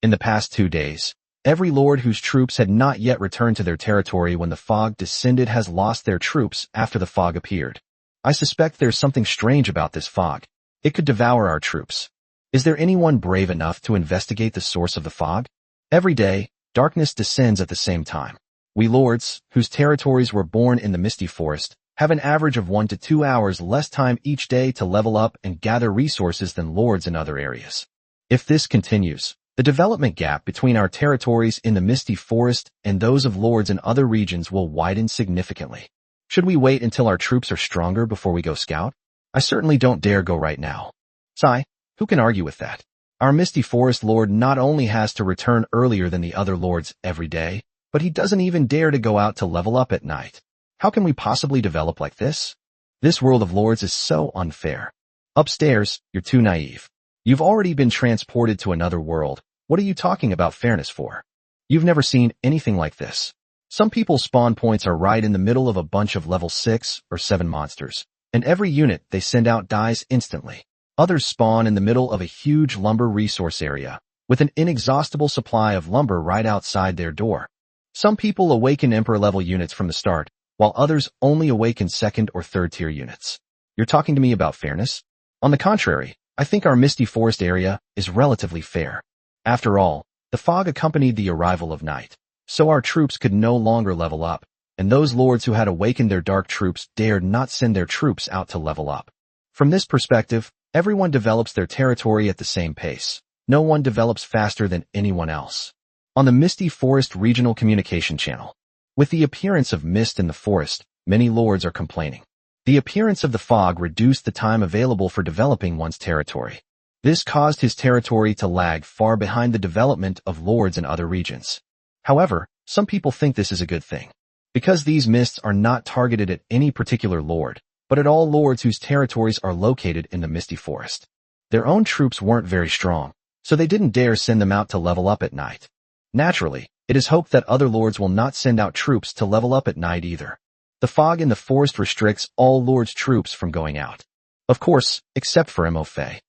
In the past 2 days, every lord whose troops had not yet returned to their territory when the fog descended has lost their troops after the fog appeared. I suspect there's something strange about this fog. It could devour our troops. Is there anyone brave enough to investigate the source of the fog? Every day, darkness descends at the same time. We lords, whose territories were born in the misty forest, have an average of 1 to 2 hours less time each day to level up and gather resources than lords in other areas. If this continues, the development gap between our territories in the misty forest and those of lords in other regions will widen significantly. Should we wait until our troops are stronger before we go scout? I certainly don't dare go right now. Sigh, who can argue with that? Our misty forest lord not only has to return earlier than the other lords every day, but he doesn't even dare to go out to level up at night. How can we possibly develop like this? This world of lords is so unfair. Upstairs, you're too naive. You've already been transported to another world. What are you talking about fairness for? You've never seen anything like this. Some people's spawn points are right in the middle of a bunch of level 6 or 7 monsters. and every unit they send out dies instantly. Others spawn in the middle of a huge lumber resource area, with an inexhaustible supply of lumber right outside their door. Some people awaken Emperor-level units from the start, while others only awaken second or third tier units. You're talking to me about fairness? On the contrary, I think our Misty Forest area is relatively fair. After all, the fog accompanied the arrival of night, so our troops could no longer level up, and those lords who had awakened their dark troops dared not send their troops out to level up. From this perspective, everyone develops their territory at the same pace. No one develops faster than anyone else. On the Misty Forest Regional Communication Channel, with the appearance of mist in the forest, many lords are complaining. The appearance of the fog reduced the time available for developing one's territory. This caused his territory to lag far behind the development of lords in other regions. However, some people think this is a good thing, because these mists are not targeted at any particular lord, but at all lords whose territories are located in the Misty Forest. Their own troops weren't very strong, so they didn't dare send them out to level up at night. Naturally, it is hoped that other lords will not send out troops to level up at night either. The fog in the forest restricts all lords' troops from going out. Of course, except for Mo Fei.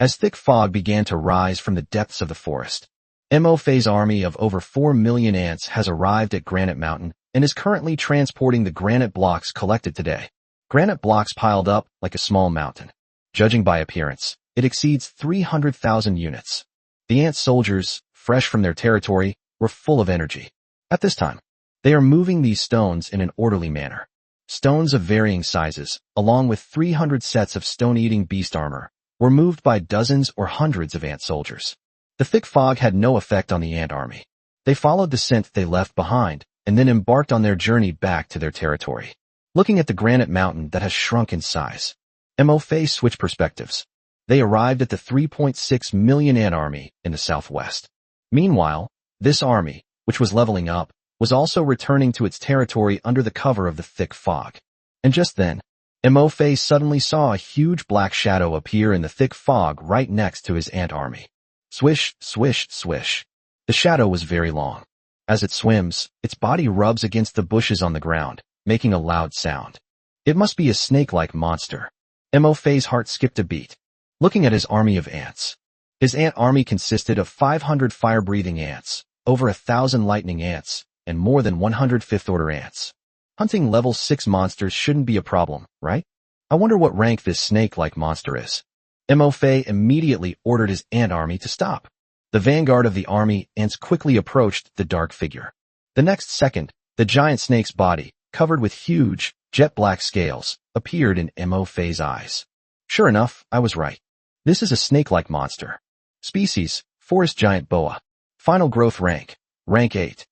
As thick fog began to rise from the depths of the forest, Mo Fei's army of over 4 million ants has arrived at Granite Mountain and is currently transporting the granite blocks collected today. Granite blocks piled up like a small mountain. Judging by appearance, it exceeds 300,000 units. The ant soldiers, fresh from their territory, were full of energy. At this time, they are moving these stones in an orderly manner. Stones of varying sizes, along with 300 sets of stone-eating beast armor, were moved by dozens or hundreds of ant soldiers. The thick fog had no effect on the ant army. They followed the scent they left behind, and then embarked on their journey back to their territory. Looking at the granite mountain that has shrunk in size, Mo Fei switched perspectives. They arrived at the 3.6 million ant army in the southwest. Meanwhile, this army, which was leveling up, was also returning to its territory under the cover of the thick fog. And just then, Mo Fei suddenly saw a huge black shadow appear in the thick fog right next to his ant army. Swish, swish, swish. The shadow was very long. As it swims, its body rubs against the bushes on the ground, making a loud sound. It must be a snake-like monster. Mo Fei's heart skipped a beat, looking at his army of ants. His ant army consisted of 500 fire-breathing ants, over 1,000 lightning ants, and more than 100 fifth-order ants. Hunting level 6 monsters shouldn't be a problem, right? I wonder what rank this snake-like monster is. Mo Fei immediately ordered his ant army to stop. The vanguard of the army ants quickly approached the dark figure. The next second, the giant snake's body, covered with huge, jet-black scales, appeared in Mo Fei's eyes. Sure enough, I was right. This is a snake-like monster. Species, forest giant boa. Final growth rank, rank 8.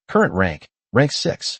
Current rank, rank 6.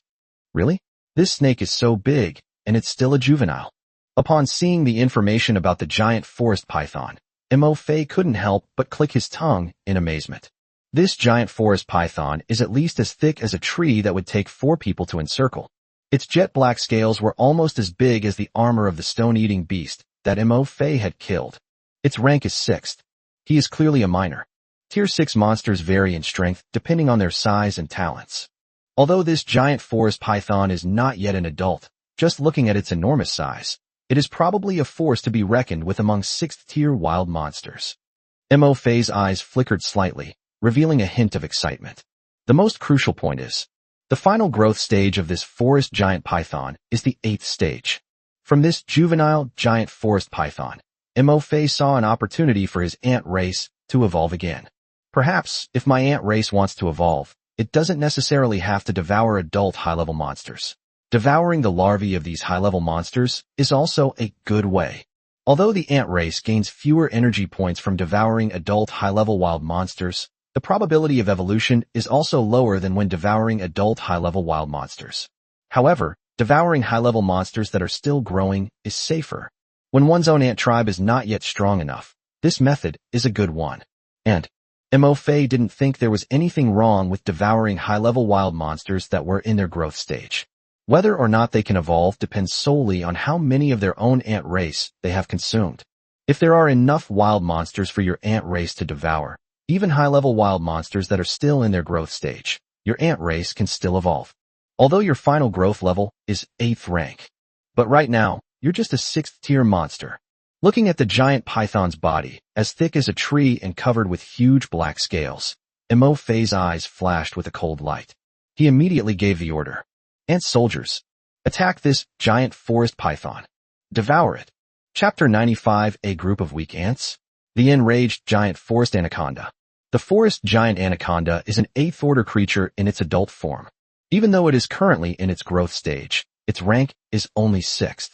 Really? This snake is so big, and it's still a juvenile. Upon seeing the information about the giant forest python, Mo Fei couldn't help but click his tongue in amazement. This giant forest python is at least as thick as a tree that would take 4 people to encircle. Its jet-black scales were almost as big as the armor of the stone-eating beast that Mo Fei had killed. Its rank is 6th. He is clearly a minor. Tier 6 monsters vary in strength depending on their size and talents. Although this giant forest python is not yet an adult, just looking at its enormous size, it is probably a force to be reckoned with among 6th-tier wild monsters. Mo Fei's eyes flickered slightly, revealing a hint of excitement. The most crucial point is, the final growth stage of this forest giant python is the 8th stage. From this juvenile giant forest python, Mo Fei saw an opportunity for his ant race to evolve again. Perhaps, if my ant race wants to evolve, it doesn't necessarily have to devour adult high-level monsters. Devouring the larvae of these high-level monsters is also a good way. Although the ant race gains fewer energy points from devouring adult high-level wild monsters, the probability of evolution is also lower than when devouring adult high-level wild monsters. However, devouring high-level monsters that are still growing is safer. When one's own ant tribe is not yet strong enough, this method is a good one. And Mo Fei didn't think there was anything wrong with devouring high-level wild monsters that were in their growth stage. Whether or not they can evolve depends solely on how many of their own ant race they have consumed. If there are enough wild monsters for your ant race to devour, even high-level wild monsters that are still in their growth stage, your ant race can still evolve. Although your final growth level is 8th rank. But right now, you're just a sixth-tier monster. Looking at the giant python's body, as thick as a tree and covered with huge black scales, Mo Fei's eyes flashed with a cold light. He immediately gave the order. Ant soldiers, attack this giant forest python. Devour it. Chapter 95. A group of weak ants. The enraged giant forest anaconda. The forest giant anaconda is an 8th-order creature in its adult form. Even though it is currently in its growth stage, its rank is only 6th.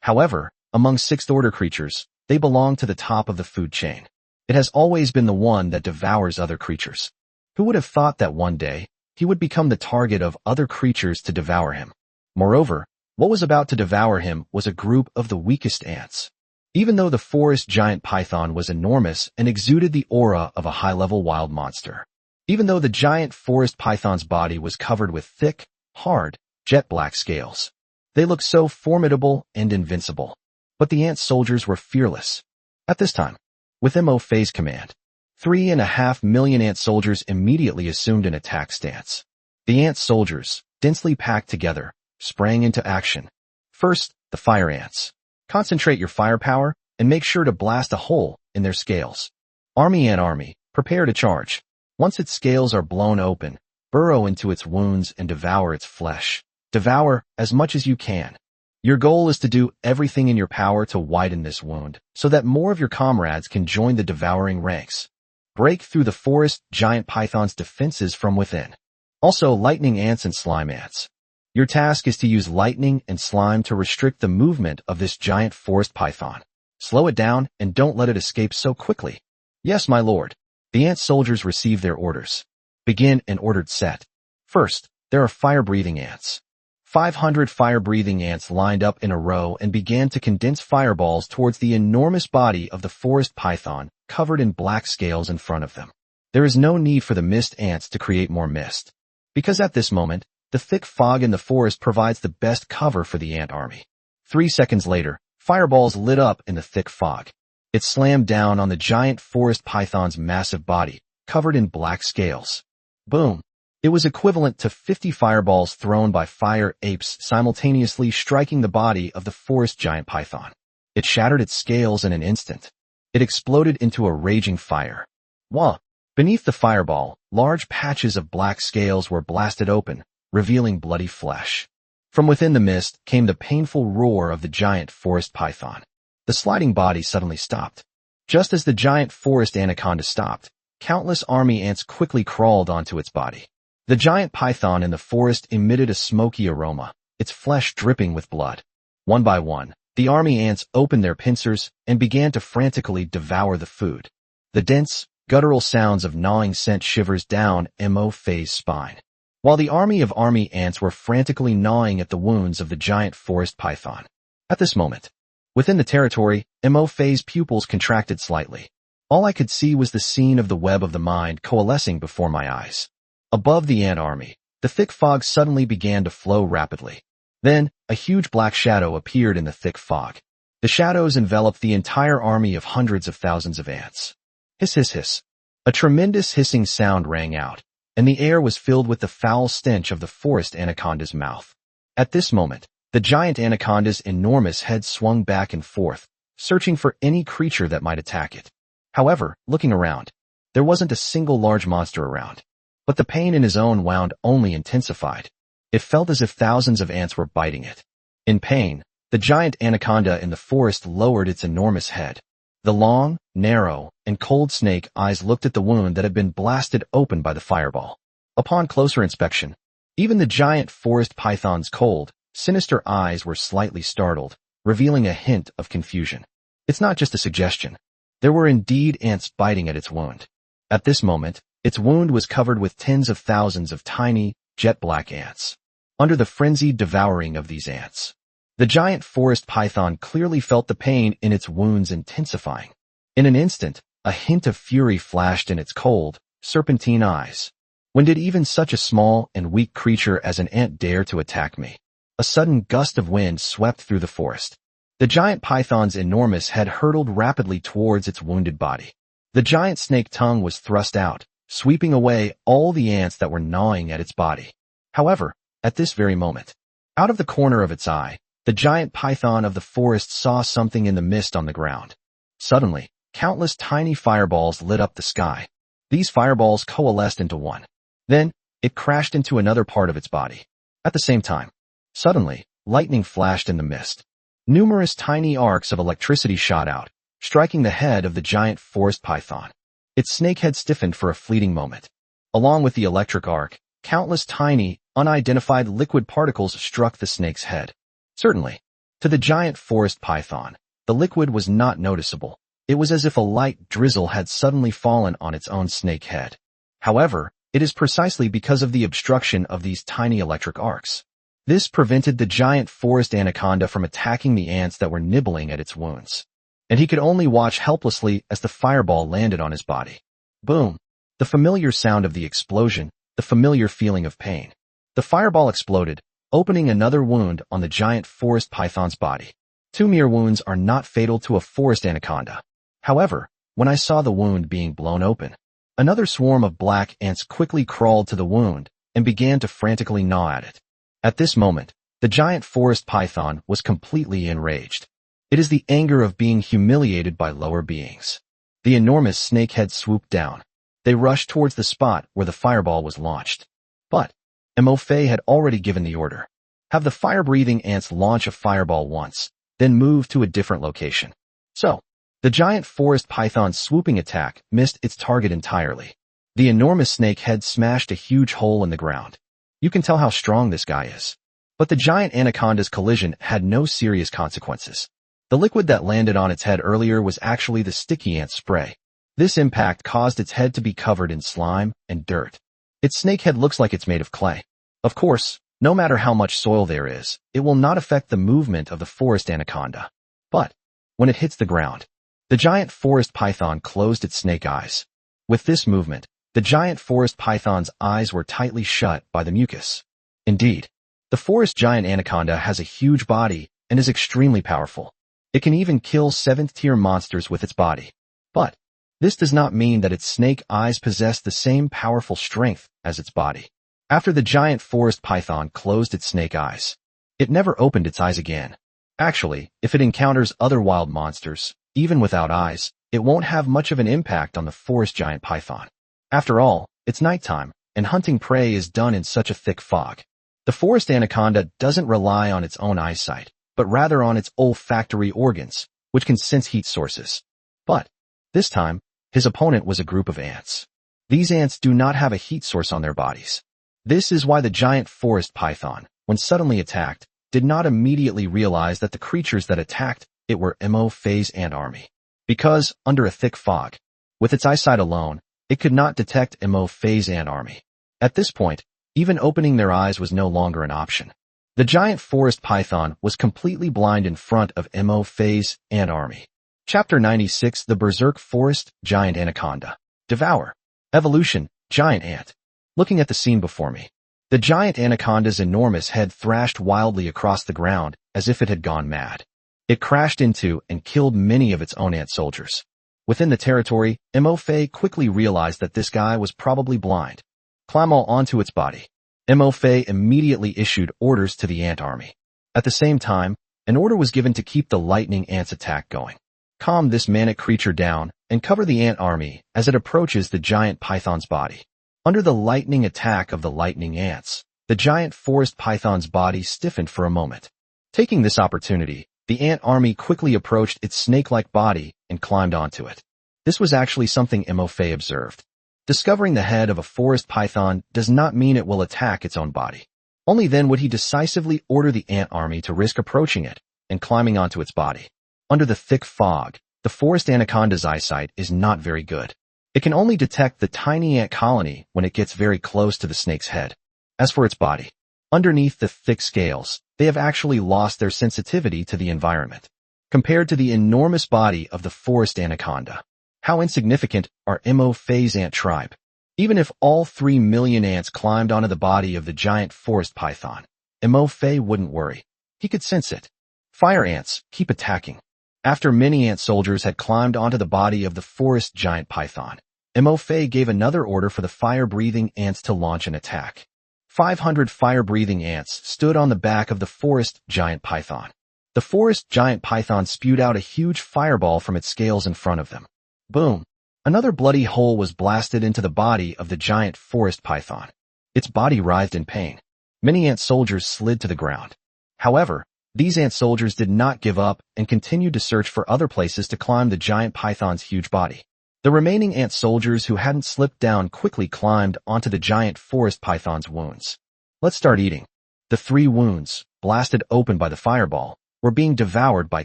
However, among 6th-order creatures, they belong to the top of the food chain. It has always been the one that devours other creatures. Who would have thought that one day, he would become the target of other creatures to devour him? Moreover, what was about to devour him was a group of the weakest ants. Even though the forest giant python was enormous and exuded the aura of a high-level wild monster. Even though the giant forest python's body was covered with thick, hard, jet-black scales. They looked so formidable and invincible. But the ant soldiers were fearless. At this time, with Mo Fei's command, 3.5 million ant soldiers immediately assumed an attack stance. The ant soldiers, densely packed together, sprang into action. First, the fire ants. Concentrate your firepower and make sure to blast a hole in their scales. Army, prepare to charge. Once its scales are blown open, burrow into its wounds and devour its flesh. Devour as much as you can. Your goal is to do everything in your power to widen this wound, so that more of your comrades can join the devouring ranks. Break through the forest giant python's defenses from within. Also, lightning ants and slime ants. Your task is to use lightning and slime to restrict the movement of this giant forest python. Slow it down and don't let it escape so quickly. Yes, my lord. The ant soldiers receive their orders. Begin an ordered set. First, there are fire-breathing ants. 500 fire-breathing ants lined up in a row and began to condense fireballs towards the enormous body of the forest python covered in black scales in front of them. There is no need for the mist ants to create more mist, because at this moment, the thick fog in the forest provides the best cover for the ant army. 3 seconds later, fireballs lit up in the thick fog. It slammed down on the giant forest python's massive body, covered in black scales. Boom! It was equivalent to 50 fireballs thrown by fire apes simultaneously striking the body of the forest giant python. It shattered its scales in an instant. It exploded into a raging fire. Wah! Beneath the fireball, large patches of black scales were blasted open, revealing bloody flesh. From within the mist came the painful roar of the giant forest python. The sliding body suddenly stopped. Just as the giant forest anaconda stopped, countless army ants quickly crawled onto its body. The giant python in the forest emitted a smoky aroma, its flesh dripping with blood. One by one, the army ants opened their pincers and began to frantically devour the food. The dense, guttural sounds of gnawing sent shivers down Mo Fei's spine. While the army of army ants were frantically gnawing at the wounds of the giant forest python. At this moment, within the territory, Mo Fei's pupils contracted slightly. All I could see was the scene of the web of the mind coalescing before my eyes. Above the ant army, the thick fog suddenly began to flow rapidly. Then, a huge black shadow appeared in the thick fog. The shadows enveloped the entire army of hundreds of thousands of ants. Hiss, hiss, hiss. A tremendous hissing sound rang out, and the air was filled with the foul stench of the forest anaconda's mouth. At this moment, the giant anaconda's enormous head swung back and forth, searching for any creature that might attack it. However, looking around, there wasn't a single large monster around. But the pain in his own wound only intensified. It felt as if thousands of ants were biting it. In pain, the giant anaconda in the forest lowered its enormous head. The long, narrow, and cold snake eyes looked at the wound that had been blasted open by the fireball. Upon closer inspection, even the giant forest python's cold, sinister eyes were slightly startled, revealing a hint of confusion. It's not just a suggestion. There were indeed ants biting at its wound. At this moment, its wound was covered with tens of thousands of tiny, jet-black ants. Under the frenzied devouring of these ants, the giant forest python clearly felt the pain in its wounds intensifying. In an instant, a hint of fury flashed in its cold, serpentine eyes. When did even such a small and weak creature as an ant dare to attack me? A sudden gust of wind swept through the forest. The giant python's enormous head hurtled rapidly towards its wounded body. The giant snake tongue was thrust out, sweeping away all the ants that were gnawing at its body. However, at this very moment, out of the corner of its eye, The giant python of the forest saw something in the mist on the ground. Suddenly, countless tiny fireballs lit up the sky. These fireballs coalesced into one. Then, it crashed into another part of its body. At the same time, suddenly, lightning flashed in the mist. Numerous tiny arcs of electricity shot out, striking the head of the giant forest python. Its snake head stiffened for a fleeting moment. Along with the electric arc, countless tiny, unidentified liquid particles struck the snake's head. Certainly, to the giant forest python, the liquid was not noticeable. It was as if a light drizzle had suddenly fallen on its own snake head. However, it is precisely because of the obstruction of these tiny electric arcs. This prevented the giant forest anaconda from attacking the ants that were nibbling at its wounds. And he could only watch helplessly as the fireball landed on his body. Boom! The familiar sound of the explosion, the familiar feeling of pain. The fireball exploded, opening another wound on the giant forest python's body. 2 mere wounds are not fatal to a forest anaconda. However, when I saw the wound being blown open, another swarm of black ants quickly crawled to the wound and began to frantically gnaw at it. At this moment, the giant forest python was completely enraged. It is the anger of being humiliated by lower beings. The enormous snakehead swooped down. They rushed towards the spot where the fireball was launched. But Mo-Fei had already given the order. Have the fire-breathing ants launch a fireball once, then move to a different location. So, the giant forest python's swooping attack missed its target entirely. The enormous snake head smashed a huge hole in the ground. You can tell how strong this guy is. But the giant anaconda's collision had no serious consequences. The liquid that landed on its head earlier was actually the sticky ant spray. This impact caused its head to be covered in slime and dirt. Its snake head looks like it's made of clay. Of course, no matter how much soil there is, it will not affect the movement of the forest anaconda. But, when it hits the ground, the giant forest python closed its snake eyes. With this movement, the giant forest python's eyes were tightly shut by the mucus. Indeed, the forest giant anaconda has a huge body and is extremely powerful. It can even kill 7th-tier monsters with its body. But, this does not mean that its snake eyes possess the same powerful strength as its body. After the giant forest python closed its snake eyes, it never opened its eyes again. Actually, if it encounters other wild monsters, even without eyes, it won't have much of an impact on the forest giant python. After all, it's nighttime, and hunting prey is done in such a thick fog. The forest anaconda doesn't rely on its own eyesight, but rather on its olfactory organs, which can sense heat sources. But, this time, his opponent was a group of ants. These ants do not have a heat source on their bodies. This is why the giant forest python, when suddenly attacked, did not immediately realize that the creatures that attacked it were Mo-Fei's ant army. Because, under a thick fog, with its eyesight alone, it could not detect Mo-Fei's ant army. At this point, even opening their eyes was no longer an option. The giant forest python was completely blind in front of Mo-Fei's ant army. Chapter 96: The Berserk Forest Giant Anaconda. Devour. Evolution, Giant Ant. Looking at the scene before me, the giant anaconda's enormous head thrashed wildly across the ground as if it had gone mad. It crashed into and killed many of its own ant soldiers. Within the territory, Mo-Fei quickly realized that this guy was probably blind. Climb all onto its body. Mo-Fei immediately issued orders to the ant army. At the same time, an order was given to keep the lightning ant's attack going. Calm this manic creature down and cover the ant army as it approaches the giant python's body. Under the lightning attack of the lightning ants, the giant forest python's body stiffened for a moment. Taking this opportunity, the ant army quickly approached its snake-like body and climbed onto it. This was actually something Mo-Fei observed. Discovering the head of a forest python does not mean it will attack its own body. Only then would he decisively order the ant army to risk approaching it and climbing onto its body. Under the thick fog, the forest anaconda's eyesight is not very good. It can only detect the tiny ant colony when it gets very close to the snake's head. As for its body, underneath the thick scales, they have actually lost their sensitivity to the environment. Compared to the enormous body of the forest anaconda, how insignificant are Mo-Fei's ant tribe? Even if all 3 million ants climbed onto the body of the giant forest python, Mo-Fei wouldn't worry. He could sense it. Fire ants, keep attacking. After many ant soldiers had climbed onto the body of the forest giant python, Mo-Fei gave another order for the fire-breathing ants to launch an attack. 500 fire-breathing ants stood on the back of the forest giant python. The forest giant python spewed out a huge fireball from its scales in front of them. Boom! Another bloody hole was blasted into the body of the giant forest python. Its body writhed in pain. Many ant soldiers slid to the ground. However, these ant soldiers did not give up and continued to search for other places to climb the giant python's huge body. The remaining ant soldiers who hadn't slipped down quickly climbed onto the giant forest python's wounds. Let's start eating. The 3 wounds, blasted open by the fireball, were being devoured by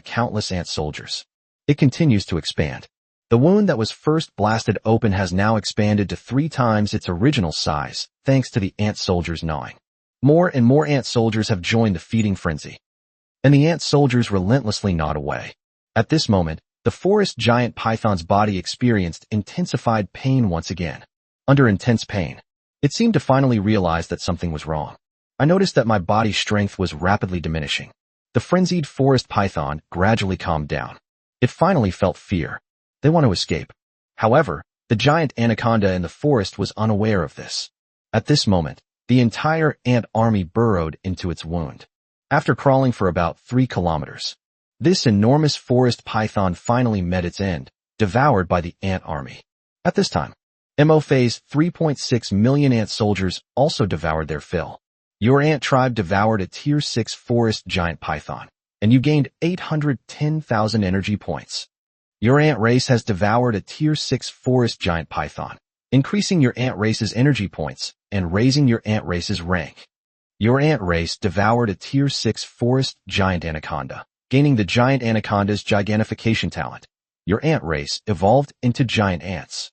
countless ant soldiers. It continues to expand. The wound that was first blasted open has now expanded to 3 times its original size, thanks to the ant soldiers gnawing. More and more ant soldiers have joined the feeding frenzy. And the ant soldiers relentlessly gnawed away. At this moment, the forest giant python's body experienced intensified pain once again. Under intense pain, it seemed to finally realize that something was wrong. I noticed that my body's strength was rapidly diminishing. The frenzied forest python gradually calmed down. It finally felt fear. They want to escape. However, the giant anaconda in the forest was unaware of this. At this moment, the entire ant army burrowed into its wound. After crawling for about 3 kilometers, this enormous forest python finally met its end, devoured by the ant army. At this time, MOFA's 3.6 million ant soldiers also devoured their fill. Your ant tribe devoured a Tier 6 forest giant python, and you gained 810,000 energy points. Your ant race has devoured a Tier 6 forest giant python, increasing your ant race's energy points and raising your ant race's rank. Your ant race devoured a Tier 6 forest giant anaconda, gaining the giant anaconda's gigantification talent. Your ant race evolved into giant ants.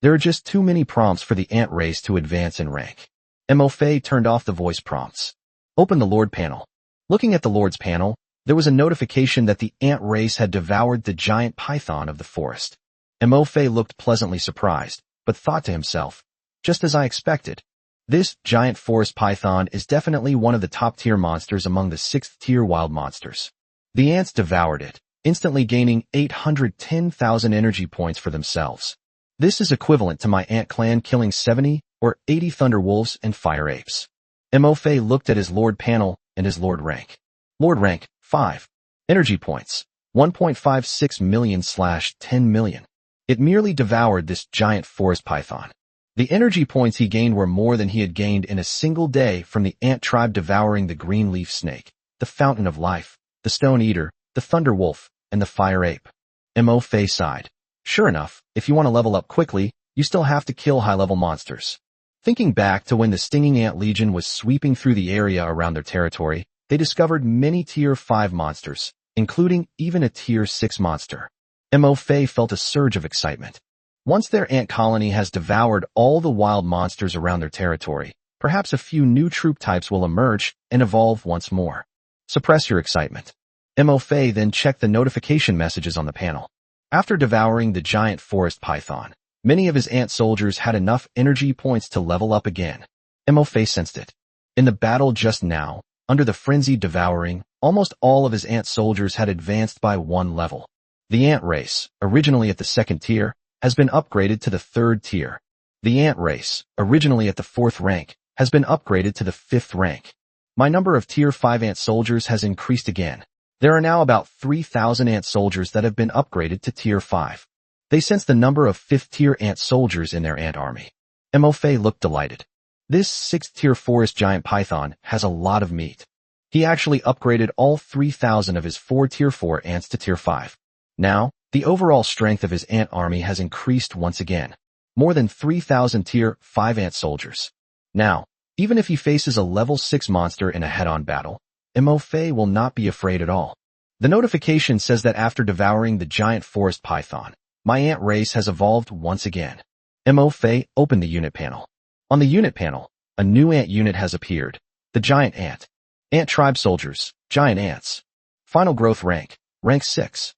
There are just too many prompts for the ant race to advance in rank. MOFA turned off the voice prompts. Open the Lord panel. Looking at the Lord's panel, there was a notification that the ant race had devoured the giant python of the forest. MOFA looked pleasantly surprised, but thought to himself, just as I expected. This giant forest python is definitely one of the top-tier monsters among the 6th-tier wild monsters. The ants devoured it, instantly gaining 810,000 energy points for themselves. This is equivalent to my ant clan killing 70 or 80 thunder wolves and fire apes. MOFA looked at his Lord panel and his Lord rank. Lord rank, 5. Energy points, 1.56 million/10 million. It merely devoured this giant forest python. The energy points he gained were more than he had gained in a single day from the ant tribe devouring the green leaf snake, the fountain of life, the stone eater, the thunder wolf, and the fire ape. MOFA sighed. Sure enough, if you want to level up quickly, you still have to kill high-level monsters. Thinking back to when the stinging ant legion was sweeping through the area around their territory, they discovered many Tier 5 monsters, including even a Tier 6 monster. MOFA felt a surge of excitement. Once their ant colony has devoured all the wild monsters around their territory, perhaps a few new troop types will emerge and evolve once more. Suppress your excitement. MOFA then checked the notification messages on the panel. After devouring the giant forest python, many of his ant soldiers had enough energy points to level up again. MOFA sensed it. In the battle just now, under the frenzied devouring, almost all of his ant soldiers had advanced by 1 level. The ant race, originally at the 2nd tier, has been upgraded to the 3rd tier. The ant race, originally at the 4th rank, has been upgraded to the 5th rank. My number of Tier 5 ant soldiers has increased again. There are now about 3,000 ant soldiers that have been upgraded to Tier 5. They sensed the number of 5th-tier ant soldiers in their ant army. MOFA looked delighted. This 6th-tier forest giant python has a lot of meat. He actually upgraded all 3,000 of his 4 Tier 4 ants to Tier 5. Now, the overall strength of his ant army has increased once again. More than 3,000 Tier 5 ant soldiers. Now, even if he faces a level 6 monster in a head-on battle, MOFA will not be afraid at all. The notification says that after devouring the giant forest python, my ant race has evolved once again. MOFA opened the unit panel. On the unit panel, a new ant unit has appeared. The giant ant. Ant tribe soldiers, giant ants. Final growth rank, rank 6.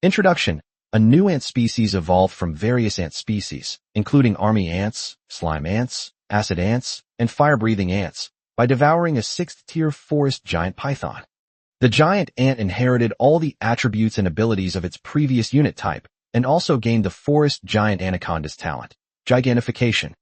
Introduction. A new ant species evolved from various ant species, including army ants, slime ants, acid ants, and fire-breathing ants, by devouring a 6th-tier forest giant python. The giant ant inherited all the attributes and abilities of its previous unit type, and also gained the forest giant anaconda's talent, gigantification.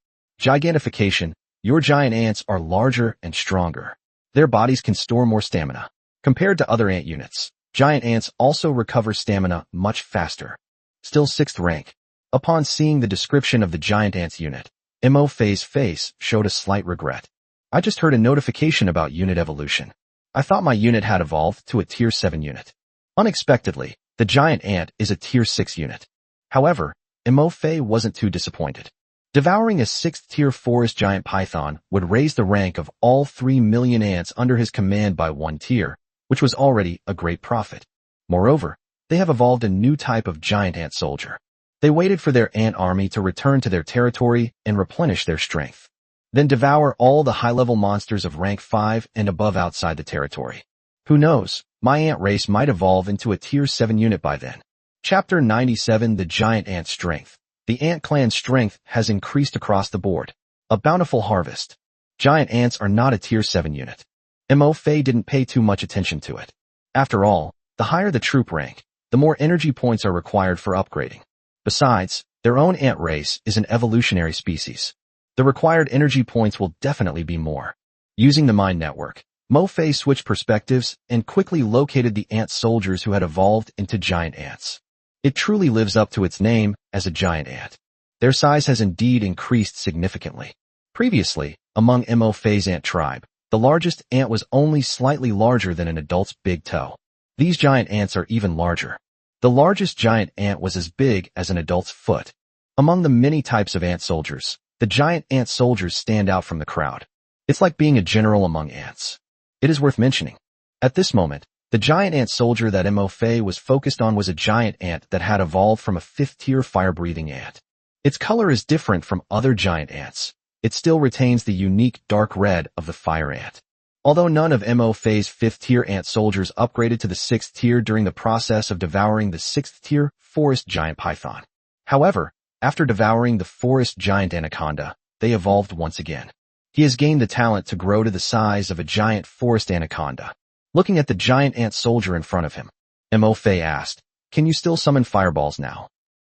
Gigantification, your giant ants are larger and stronger. Their bodies can store more stamina. Compared to other ant units, Giant ants also recover stamina much faster. Still 6th rank. Upon seeing the description of the giant ants unit, Mo Fei's face showed a slight regret. I just heard a notification about unit evolution. I thought my unit had evolved to a tier 7 unit. Unexpectedly, the giant ant is a tier 6 unit. However, Mo Fei wasn't too disappointed. Devouring a 6th tier forest giant python would raise the rank of all 3 million ants under his command by 1 tier, which was already a great profit. Moreover, they have evolved a new type of giant ant soldier. They waited for their ant army to return to their territory and replenish their strength. Then devour all the high-level monsters of rank 5 and above outside the territory. Who knows, my ant race might evolve into a tier 7 unit by then. Chapter 97 The Giant Ant Strength. The ant clan's strength has increased across the board. A bountiful harvest. Giant ants are not a tier 7 unit. Mo Fei didn't pay too much attention to it. After all, the higher the troop rank, the more energy points are required for upgrading. Besides, their own ant race is an evolutionary species. The required energy points will definitely be more. Using the mind network, Mo Fei switched perspectives and quickly located the ant soldiers who had evolved into giant ants. It truly lives up to its name as a giant ant. Their size has indeed increased significantly. Previously, among Mo Fei's ant tribe, the largest ant was only slightly larger than an adult's big toe. These giant ants are even larger. The largest giant ant was as big as an adult's foot. Among the many types of ant soldiers, the giant ant soldiers stand out from the crowd. It's like being a general among ants. It is worth mentioning. At this moment, the giant ant soldier that Mo Fei was focused on was a giant ant that had evolved from a 5th-tier fire-breathing ant. Its color is different from other giant ants. It still retains the unique dark red of the fire ant. Although none of Mo Fei's 5th-tier ant soldiers upgraded to the 6th tier during the process of devouring the 6th-tier forest giant python. However, after devouring the forest giant anaconda, they evolved once again. He has gained the talent to grow to the size of a giant forest anaconda. Looking at the giant ant soldier in front of him, Mo Fei asked, "Can you still summon fireballs now?"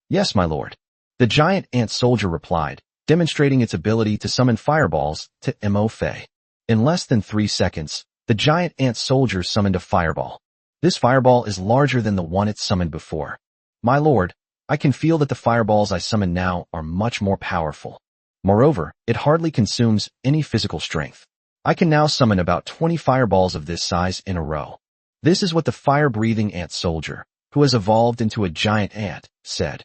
"Yes, my lord." The giant ant soldier replied, demonstrating its ability to summon fireballs to Mo Fei. In less than 3 seconds, the giant ant soldier summoned a fireball. This fireball is larger than the one it summoned before. "My lord, I can feel that the fireballs I summon now are much more powerful. Moreover, it hardly consumes any physical strength. I can now summon about 20 fireballs of this size in a row." This is what the fire-breathing ant soldier, who has evolved into a giant ant, said.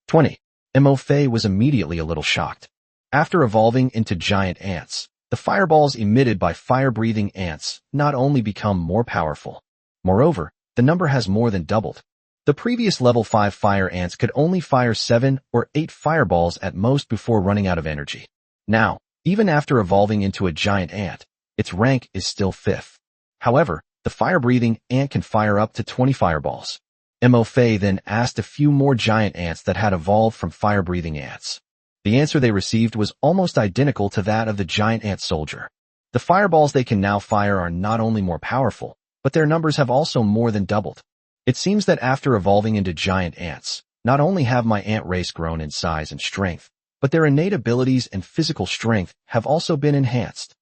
20. Mo Fei was immediately a little shocked. After evolving into giant ants, the fireballs emitted by fire-breathing ants not only become more powerful. Moreover, the number has more than doubled. The previous level 5 fire ants could only fire 7 or 8 fireballs at most before running out of energy. Now, even after evolving into a giant ant, its rank is still 5th. However, the fire-breathing ant can fire up to 20 fireballs. Mo Fei then asked a few more giant ants that had evolved from fire-breathing ants. The answer they received was almost identical to that of the giant ant soldier. The fireballs they can now fire are not only more powerful, but their numbers have also more than doubled. It seems that after evolving into giant ants, not only have my ant race grown in size and strength, but their innate abilities and physical strength have also been enhanced.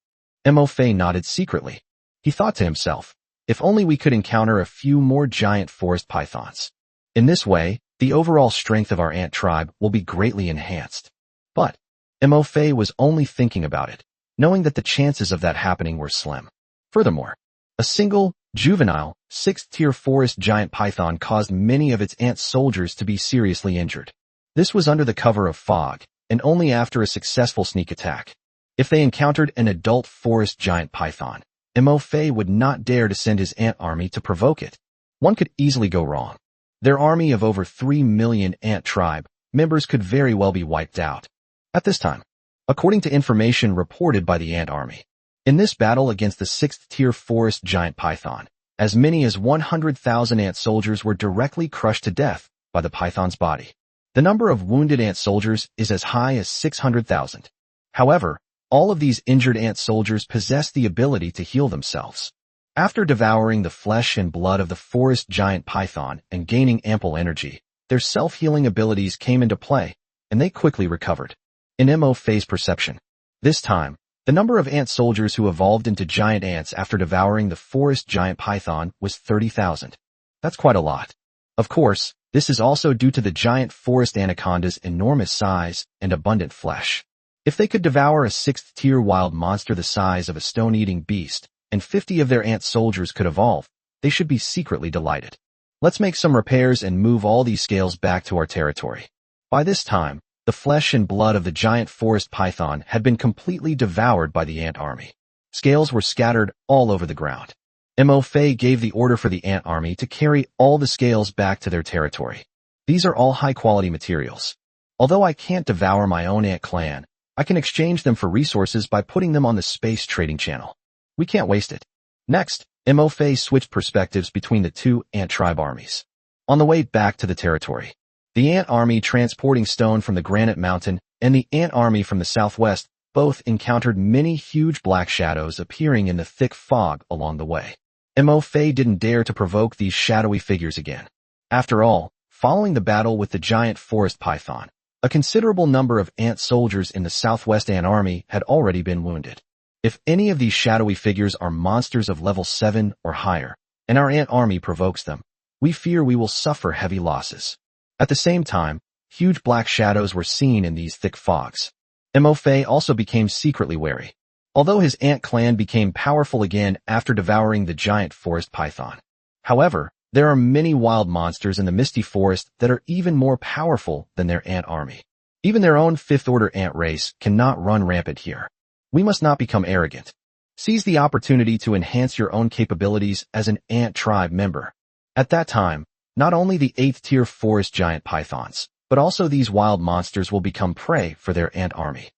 Mo Fei nodded secretly. He thought to himself, if only we could encounter a few more giant forest pythons. In this way, the overall strength of our ant tribe will be greatly enhanced. But Mo Fei was only thinking about it, knowing that the chances of that happening were slim. Furthermore, a single, juvenile, 6th-tier forest giant python caused many of its ant soldiers to be seriously injured. This was under the cover of fog, and only after a successful sneak attack. If they encountered an adult forest giant python, Mo Fei would not dare to send his ant army to provoke it. One could easily go wrong. Their army of over 3 million ant tribe members could very well be wiped out. At this time, according to information reported by the ant army, in this battle against the 6th-tier forest giant python, as many as 100,000 ant soldiers were directly crushed to death by the python's body. The number of wounded ant soldiers is as high as 600,000. However, all of these injured ant soldiers possess the ability to heal themselves. After devouring the flesh and blood of the forest giant python and gaining ample energy, their self-healing abilities came into play, and they quickly recovered. In Mo Fei's perception, this time, the number of ant soldiers who evolved into giant ants after devouring the forest giant python was 30,000. That's quite a lot. Of course, this is also due to the giant forest anaconda's enormous size and abundant flesh. If they could devour a 6th-tier wild monster the size of a stone-eating beast, and 50 of their ant soldiers could evolve, they should be secretly delighted. Let's make some repairs and move all these scales back to our territory. By this time, the flesh and blood of the giant forest python had been completely devoured by the ant army. Scales were scattered all over the ground. Mo Fei gave the order for the ant army to carry all the scales back to their territory. These are all high-quality materials. Although I can't devour my own ant clan, I can exchange them for resources by putting them on the space trading channel. We can't waste it. Next, Mo Fei switched perspectives between the two ant tribe armies. On the way back to the territory, the ant army transporting stone from the granite mountain and the ant army from the southwest both encountered many huge black shadows appearing in the thick fog along the way. Mo Fei didn't dare to provoke these shadowy figures again. After all, following the battle with the giant forest python, a considerable number of ant soldiers in the southwest ant army had already been wounded. If any of these shadowy figures are monsters of level 7 or higher, and our ant army provokes them, we fear we will suffer heavy losses. At the same time, huge black shadows were seen in these thick fogs. Mo Fei also became secretly wary, although his ant clan became powerful again after devouring the giant forest python. However, there are many wild monsters in the misty forest that are even more powerful than their ant army. Even their own 5th-order ant race cannot run rampant here. We must not become arrogant. Seize the opportunity to enhance your own capabilities as an ant tribe member. At that time, not only the 8th-tier forest giant pythons, but also these wild monsters will become prey for their ant army.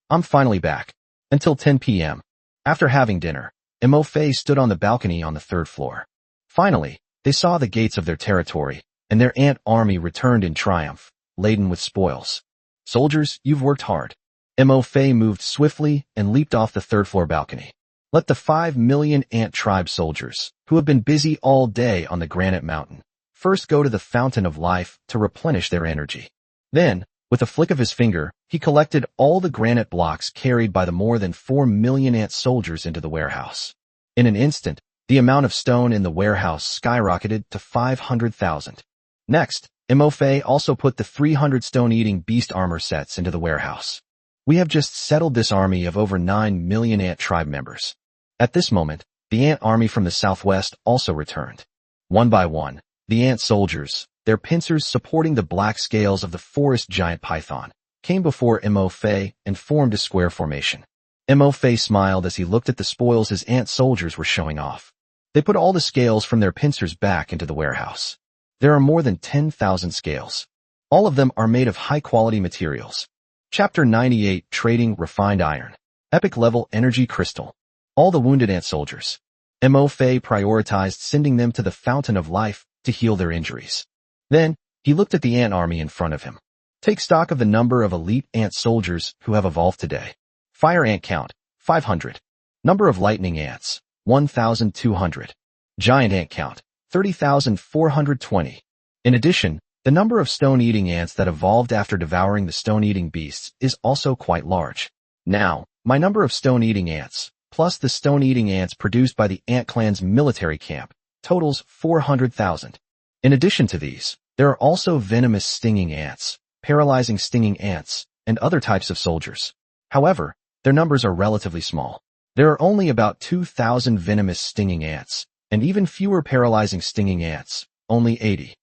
I'm finally back. Until 10 p.m. After having dinner, Mo Fei stood on the balcony on the 3rd floor. Finally, they saw the gates of their territory, and their ant army returned in triumph, laden with spoils. Soldiers, you've worked hard. Mo Fei moved swiftly and leaped off the 3rd-floor balcony. Let the 5 million ant tribe soldiers, who have been busy all day on the granite mountain, first go to the fountain of life to replenish their energy. Then, with a flick of his finger, he collected all the granite blocks carried by the more than 4 million ant soldiers into the warehouse. In an instant, the amount of stone in the warehouse skyrocketed to 500,000. Next, Mo Fei also put the 300 stone-eating beast armor sets into the warehouse. We have just settled this army of over 9 million ant tribe members. At this moment, the ant army from the southwest also returned. One by one, the ant soldiers, their pincers supporting the black scales of the forest giant python, came before Mo Fei and formed a square formation. Mo Fei smiled as he looked at the spoils his ant soldiers were showing off. They put all the scales from their pincers back into the warehouse. There are more than 10,000 scales. All of them are made of high-quality materials. Chapter 98, Trading Refined Iron. Epic Level Energy Crystal. All the wounded ant soldiers. Mo Fei prioritized sending them to the Fountain of Life to heal their injuries. Then, he looked at the ant army in front of him. Take stock of the number of elite ant soldiers who have evolved today. Fire ant count, 500. Number of lightning ants, 1,200. Giant ant count, 30,420. In addition, the number of stone-eating ants that evolved after devouring the stone-eating beasts is also quite large. Now, my number of stone-eating ants, plus the stone-eating ants produced by the ant clan's military camp, totals 400,000. In addition to these, there are also venomous stinging ants, paralyzing stinging ants, and other types of soldiers. However, their numbers are relatively small. There are only about 2,000 venomous stinging ants, and even fewer paralyzing stinging ants, only 80.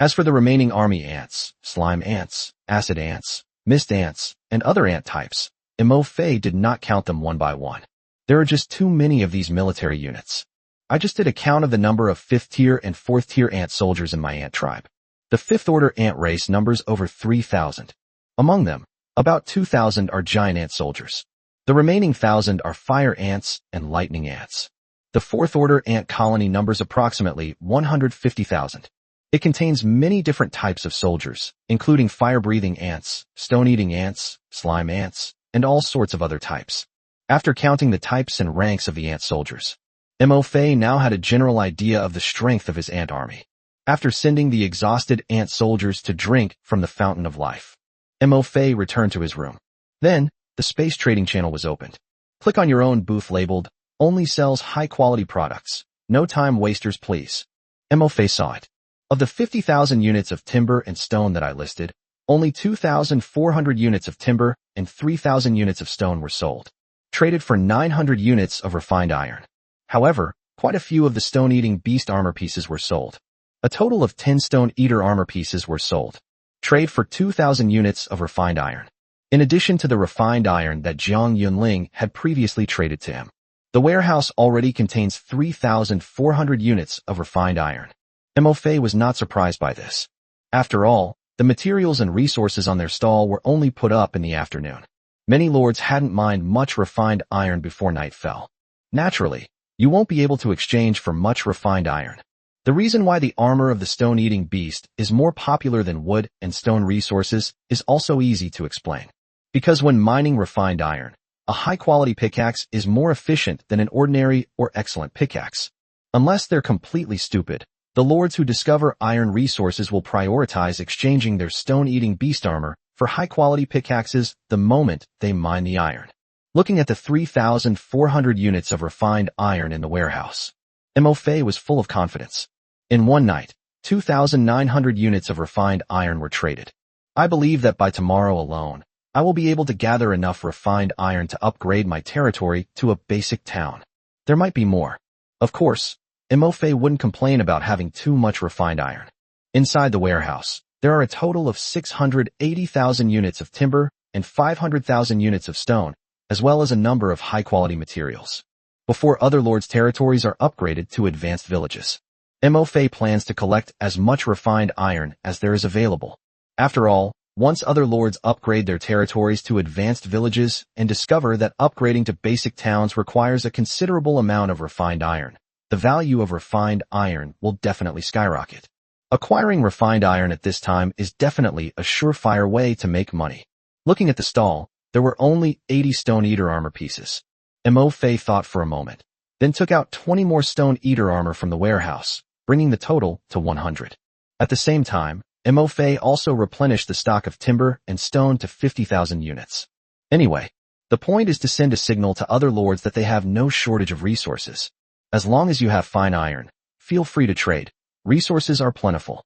As for the remaining army ants, slime ants, acid ants, mist ants, and other ant types, Mo Fei did not count them one by one. There are just too many of these military units. I just did a count of the number of 5th-tier and 4th-tier ant soldiers in my ant tribe. The 5th-order ant race numbers over 3,000. Among them, about 2,000 are giant ant soldiers. The remaining 1,000 are fire ants and lightning ants. The 4th-order ant colony numbers approximately 150,000. It contains many different types of soldiers, including fire-breathing ants, stone-eating ants, slime ants, and all sorts of other types. After counting the types and ranks of the ant soldiers, Mo Fei now had a general idea of the strength of his ant army. After sending the exhausted ant soldiers to drink from the Fountain of Life, Mo Fei returned to his room. Then, the space trading channel was opened. Click on your own booth labeled, Only Sells High-Quality Products. No time wasters, please. Mo Fei saw it. Of the 50,000 units of timber and stone that I listed, only 2,400 units of timber and 3,000 units of stone were sold, traded for 900 units of refined iron. However, quite a few of the stone-eating beast armor pieces were sold. A total of 10 stone-eater armor pieces were sold, trade for 2,000 units of refined iron. In addition to the refined iron that Jiang Yunling had previously traded to him, the warehouse already contains 3,400 units of refined iron. Mo Fei was not surprised by this. After all, the materials and resources on their stall were only put up in the afternoon. Many lords hadn't mined much refined iron before night fell. Naturally, you won't be able to exchange for much refined iron. The reason why the armor of the stone-eating beast is more popular than wood and stone resources is also easy to explain. Because when mining refined iron, a high-quality pickaxe is more efficient than an ordinary or excellent pickaxe. Unless they're completely stupid, the lords who discover iron resources will prioritize exchanging their stone-eating beast armor for high-quality pickaxes the moment they mine the iron. Looking at the 3,400 units of refined iron in the warehouse, Mo Fei was full of confidence. In one night, 2,900 units of refined iron were traded. I believe that by tomorrow alone, I will be able to gather enough refined iron to upgrade my territory to a basic town. There might be more. Of course, Mo Fei wouldn't complain about having too much refined iron. Inside the warehouse, there are a total of 680,000 units of timber and 500,000 units of stone, as well as a number of high-quality materials. Before other lords' territories are upgraded to advanced villages, Mo Fei plans to collect as much refined iron as there is available. After all, once other lords upgrade their territories to advanced villages and discover that upgrading to basic towns requires a considerable amount of refined iron, the value of refined iron will definitely skyrocket. Acquiring refined iron at this time is definitely a surefire way to make money. Looking at the stall, there were only 80 stone-eater armor pieces. Mo Fei thought for a moment, then took out 20 more stone-eater armor from the warehouse, bringing the total to 100. At the same time, Mo Fei also replenished the stock of timber and stone to 50,000 units. Anyway, the point is to send a signal to other lords that they have no shortage of resources. As long as you have fine iron, feel free to trade. Resources are plentiful.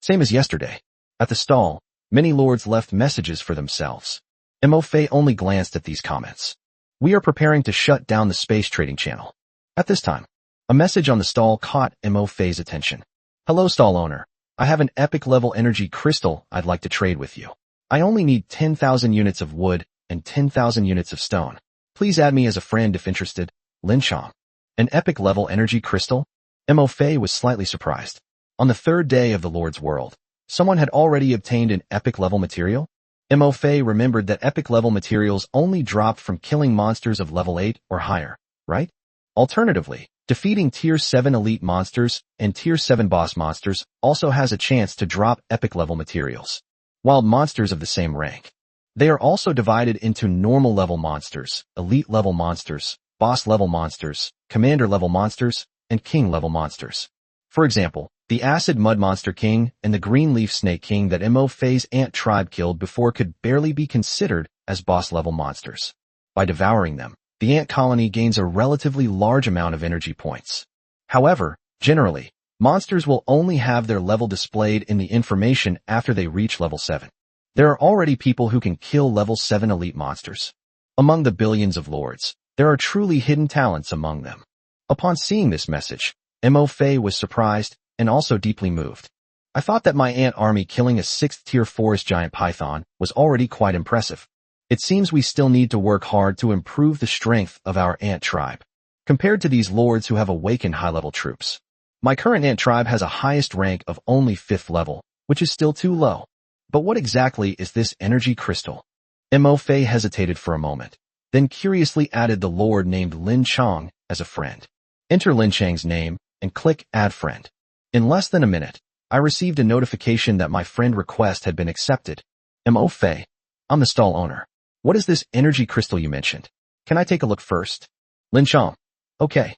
Same as yesterday. At the stall, many lords left messages for themselves. Mo Fei only glanced at these comments. We are preparing to shut down the space trading channel. At this time, a message on the stall caught Mo Fei's attention. Hello, stall owner. I have an epic level energy crystal I'd like to trade with you. I only need 10,000 units of wood and 10,000 units of stone. Please add me as a friend if interested. Lin Chong. An epic level energy crystal? Mo Fei was slightly surprised. On the third day of the Lord's World, someone had already obtained an epic level material? Mo Fei remembered that epic level materials only dropped from killing monsters of level 8 or higher, right? Alternatively, defeating Tier 7 elite monsters and Tier 7 boss monsters also has a chance to drop epic level materials. While monsters of the same rank, they are also divided into normal level monsters, elite level monsters, boss level monsters, commander level monsters, and king level monsters. For example, the Acid Mud Monster King and the Green Leaf Snake King that Mo Fei's ant tribe killed before could barely be considered as boss-level monsters. By devouring them, the ant colony gains a relatively large amount of energy points. However, generally, monsters will only have their level displayed in the information after they reach level 7. There are already people who can kill level 7 elite monsters. Among the billions of lords, there are truly hidden talents among them. Upon seeing this message, Mo Fei was surprised and also deeply moved. I thought that my ant army killing a 6th tier forest giant python was already quite impressive. It seems we still need to work hard to improve the strength of our ant tribe, compared to these lords who have awakened high-level troops. My current ant tribe has a highest rank of only 5th level, which is still too low. But what exactly is this energy crystal? Mo Fei hesitated for a moment, then curiously added the lord named Lin Chong as a friend. Enter Lin Chang's name and click Add Friend. In less than a minute, I received a notification that my friend request had been accepted. Mo Fei, I'm the stall owner. What is this energy crystal you mentioned? Can I take a look first? Lin Chong. Okay.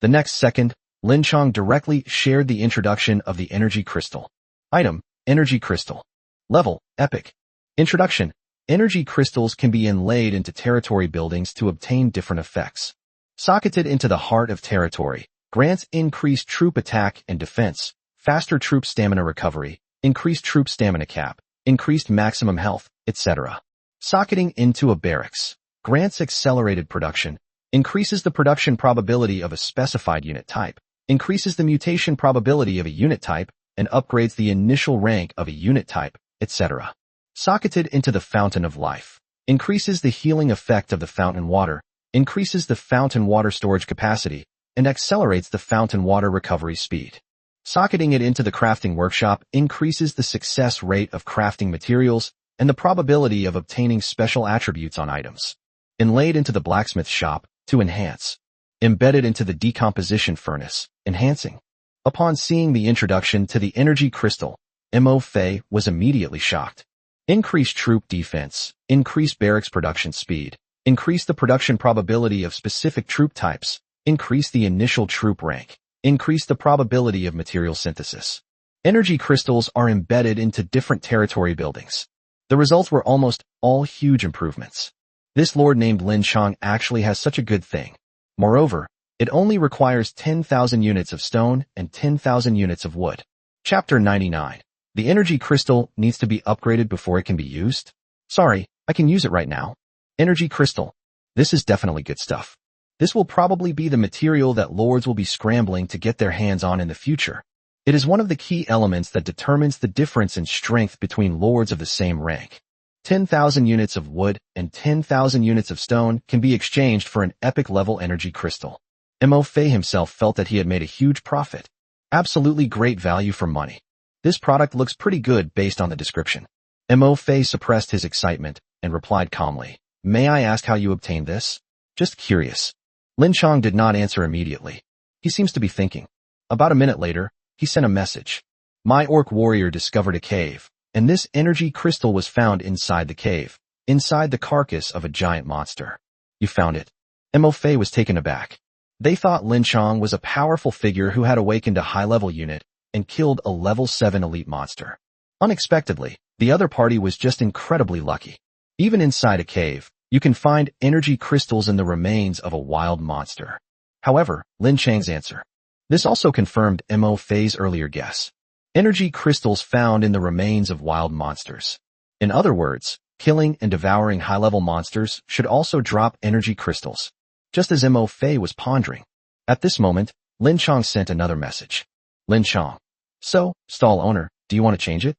The next second, Lin Chong directly shared the introduction of the energy crystal. Item, energy crystal. Level, epic. Introduction. Energy crystals can be inlaid into territory buildings to obtain different effects. Socketed into the heart of territory, Grants increased troop attack and defense, faster troop stamina recovery, increased troop stamina cap, increased maximum health, etc. Socketing into a barracks. Grants accelerated production, increases the production probability of a specified unit type, increases the mutation probability of a unit type, and upgrades the initial rank of a unit type, etc. Socketed into the fountain of life. Increases the healing effect of the fountain water, increases the fountain water storage capacity, and accelerates the fountain water recovery speed. Socketing it into the crafting workshop increases the success rate of crafting materials and the probability of obtaining special attributes on items. Inlaid into the blacksmith shop to enhance. Embedded into the decomposition furnace, enhancing. Upon seeing the introduction to the energy crystal, Mo Fei was immediately shocked. Increased troop defense, increased barracks production speed, increase the production probability of specific troop types, increase the initial troop rank, increase the probability of material synthesis. Energy crystals are embedded into different territory buildings. The results were almost all huge improvements. This lord named Lin Chong actually has such a good thing. Moreover, it only requires 10,000 units of stone and 10,000 units of wood. Chapter 99. The energy crystal needs to be upgraded before it can be used? Sorry, I can use it right now. Energy crystal. This is definitely good stuff. This will probably be the material that lords will be scrambling to get their hands on in the future. It is one of the key elements that determines the difference in strength between lords of the same rank. 10,000 units of wood and 10,000 units of stone can be exchanged for an epic-level energy crystal. Mo Fei himself felt that he had made a huge profit. Absolutely great value for money. This product looks pretty good based on the description. Mo Fei suppressed his excitement and replied calmly, "May I ask how you obtained this? Just curious." Lin Chong did not answer immediately. He seems to be thinking. About a minute later, he sent a message. My orc warrior discovered a cave, and this energy crystal was found inside the cave, inside the carcass of a giant monster. You found it? Mo Fei was taken aback. They thought Lin Chong was a powerful figure who had awakened a high-level unit and killed a level 7 elite monster. Unexpectedly, the other party was just incredibly lucky. Even inside a cave, you can find energy crystals in the remains of a wild monster. However, Lin Chang's answer. This also confirmed Mo Fei's earlier guess. Energy crystals found in the remains of wild monsters. In other words, killing and devouring high-level monsters should also drop energy crystals. Just as Mo Fei was pondering. At this moment, Lin Chong sent another message. Lin Chong. So, stall owner, do you want to change it?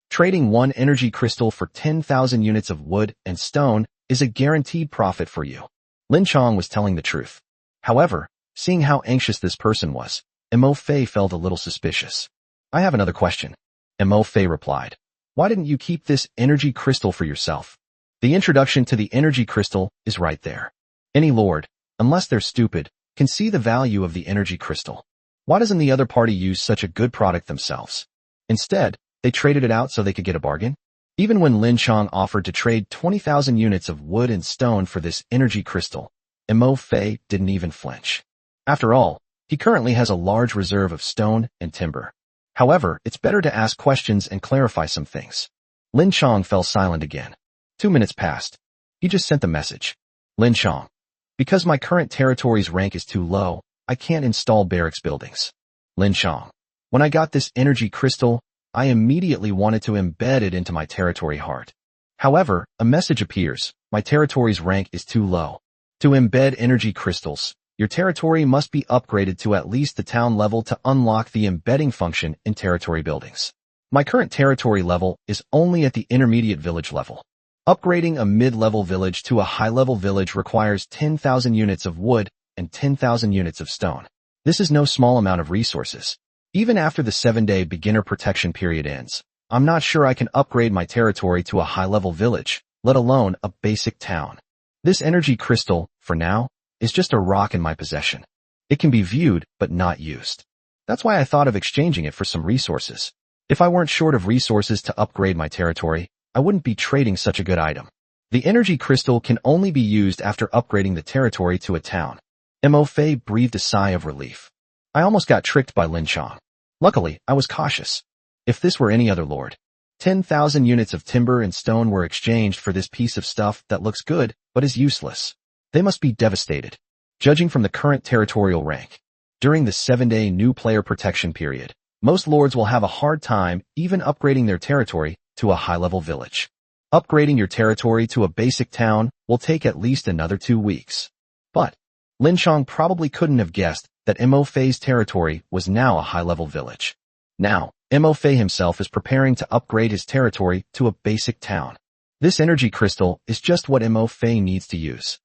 Trading one energy crystal for 10,000 units of wood and stone is a guaranteed profit for you. Lin Chong was telling the truth. However, seeing how anxious this person was, Mo Fei felt a little suspicious. I have another question. Mo Fei replied. Why didn't you keep this energy crystal for yourself? The introduction to the energy crystal is right there. Any lord, unless they're stupid, can see the value of the energy crystal. Why doesn't the other party use such a good product themselves? Instead, they traded it out so they could get a bargain? Even when Lin Chong offered to trade 20,000 units of wood and stone for this energy crystal, Mo Fei didn't even flinch. After all, he currently has a large reserve of stone and timber. However, it's better to ask questions and clarify some things. Lin Chong fell silent again. 2 minutes passed. He just sent the message. Lin Chong. Because my current territory's rank is too low, I can't install barracks buildings. Lin Chong. When I got this energy crystal, I immediately wanted to embed it into my territory heart. However, a message appears. My territory's rank is too low. To embed energy crystals, your territory must be upgraded to at least the town level to unlock the embedding function in territory buildings. My current territory level is only at the intermediate village level. Upgrading a mid-level village to a high-level village requires 10,000 units of wood and 10,000 units of stone. This is no small amount of resources. Even after the 7-day beginner protection period ends, I'm not sure I can upgrade my territory to a high-level village, let alone a basic town. This energy crystal, for now, is just a rock in my possession. It can be viewed, but not used. That's why I thought of exchanging it for some resources. If I weren't short of resources to upgrade my territory, I wouldn't be trading such a good item. The energy crystal can only be used after upgrading the territory to a town. Mo Fei breathed a sigh of relief. I almost got tricked by Lin Chong. Luckily, I was cautious. If this were any other lord, 10,000 units of timber and stone were exchanged for this piece of stuff that looks good, but is useless. They must be devastated. Judging from the current territorial rank, During the 7-day new player protection period, most lords will have a hard time even upgrading their territory to a high-level village. Upgrading your territory to a basic town will take at least another 2 weeks. But Lin Chong probably couldn't have guessed that Mo Fei's territory was now a high-level village. Now, Mo Fei himself is preparing to upgrade his territory to a basic town. This energy crystal is just what Mo Fei needs to use.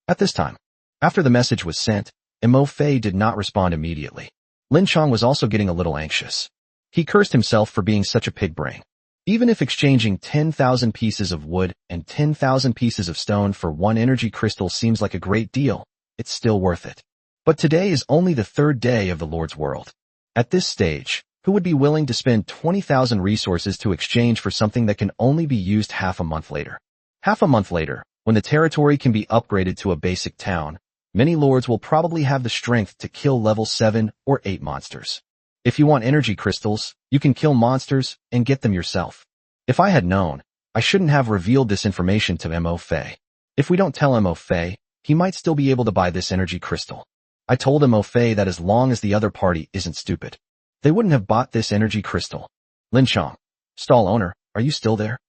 At this time, after the message was sent, Mo Fei did not respond immediately. Lin Chong was also getting a little anxious. He cursed himself for being such a pig brain. Even if exchanging 10,000 pieces of wood and 10,000 pieces of stone for one energy crystal seems like a great deal, it's still worth it. But today is only the 3rd day of the Lord's world. At this stage, who would be willing to spend 20,000 resources to exchange for something that can only be used half a month later? Half a month later, when the territory can be upgraded to a basic town, many lords will probably have the strength to kill level 7 or 8 monsters. If you want energy crystals, you can kill monsters and get them yourself. If I had known, I shouldn't have revealed this information to Mo Fei. If we don't tell Mo Fei, he might still be able to buy this energy crystal. I told Mo Fei that as long as the other party isn't stupid, they wouldn't have bought this energy crystal. Lin Chong, stall owner, are you still there?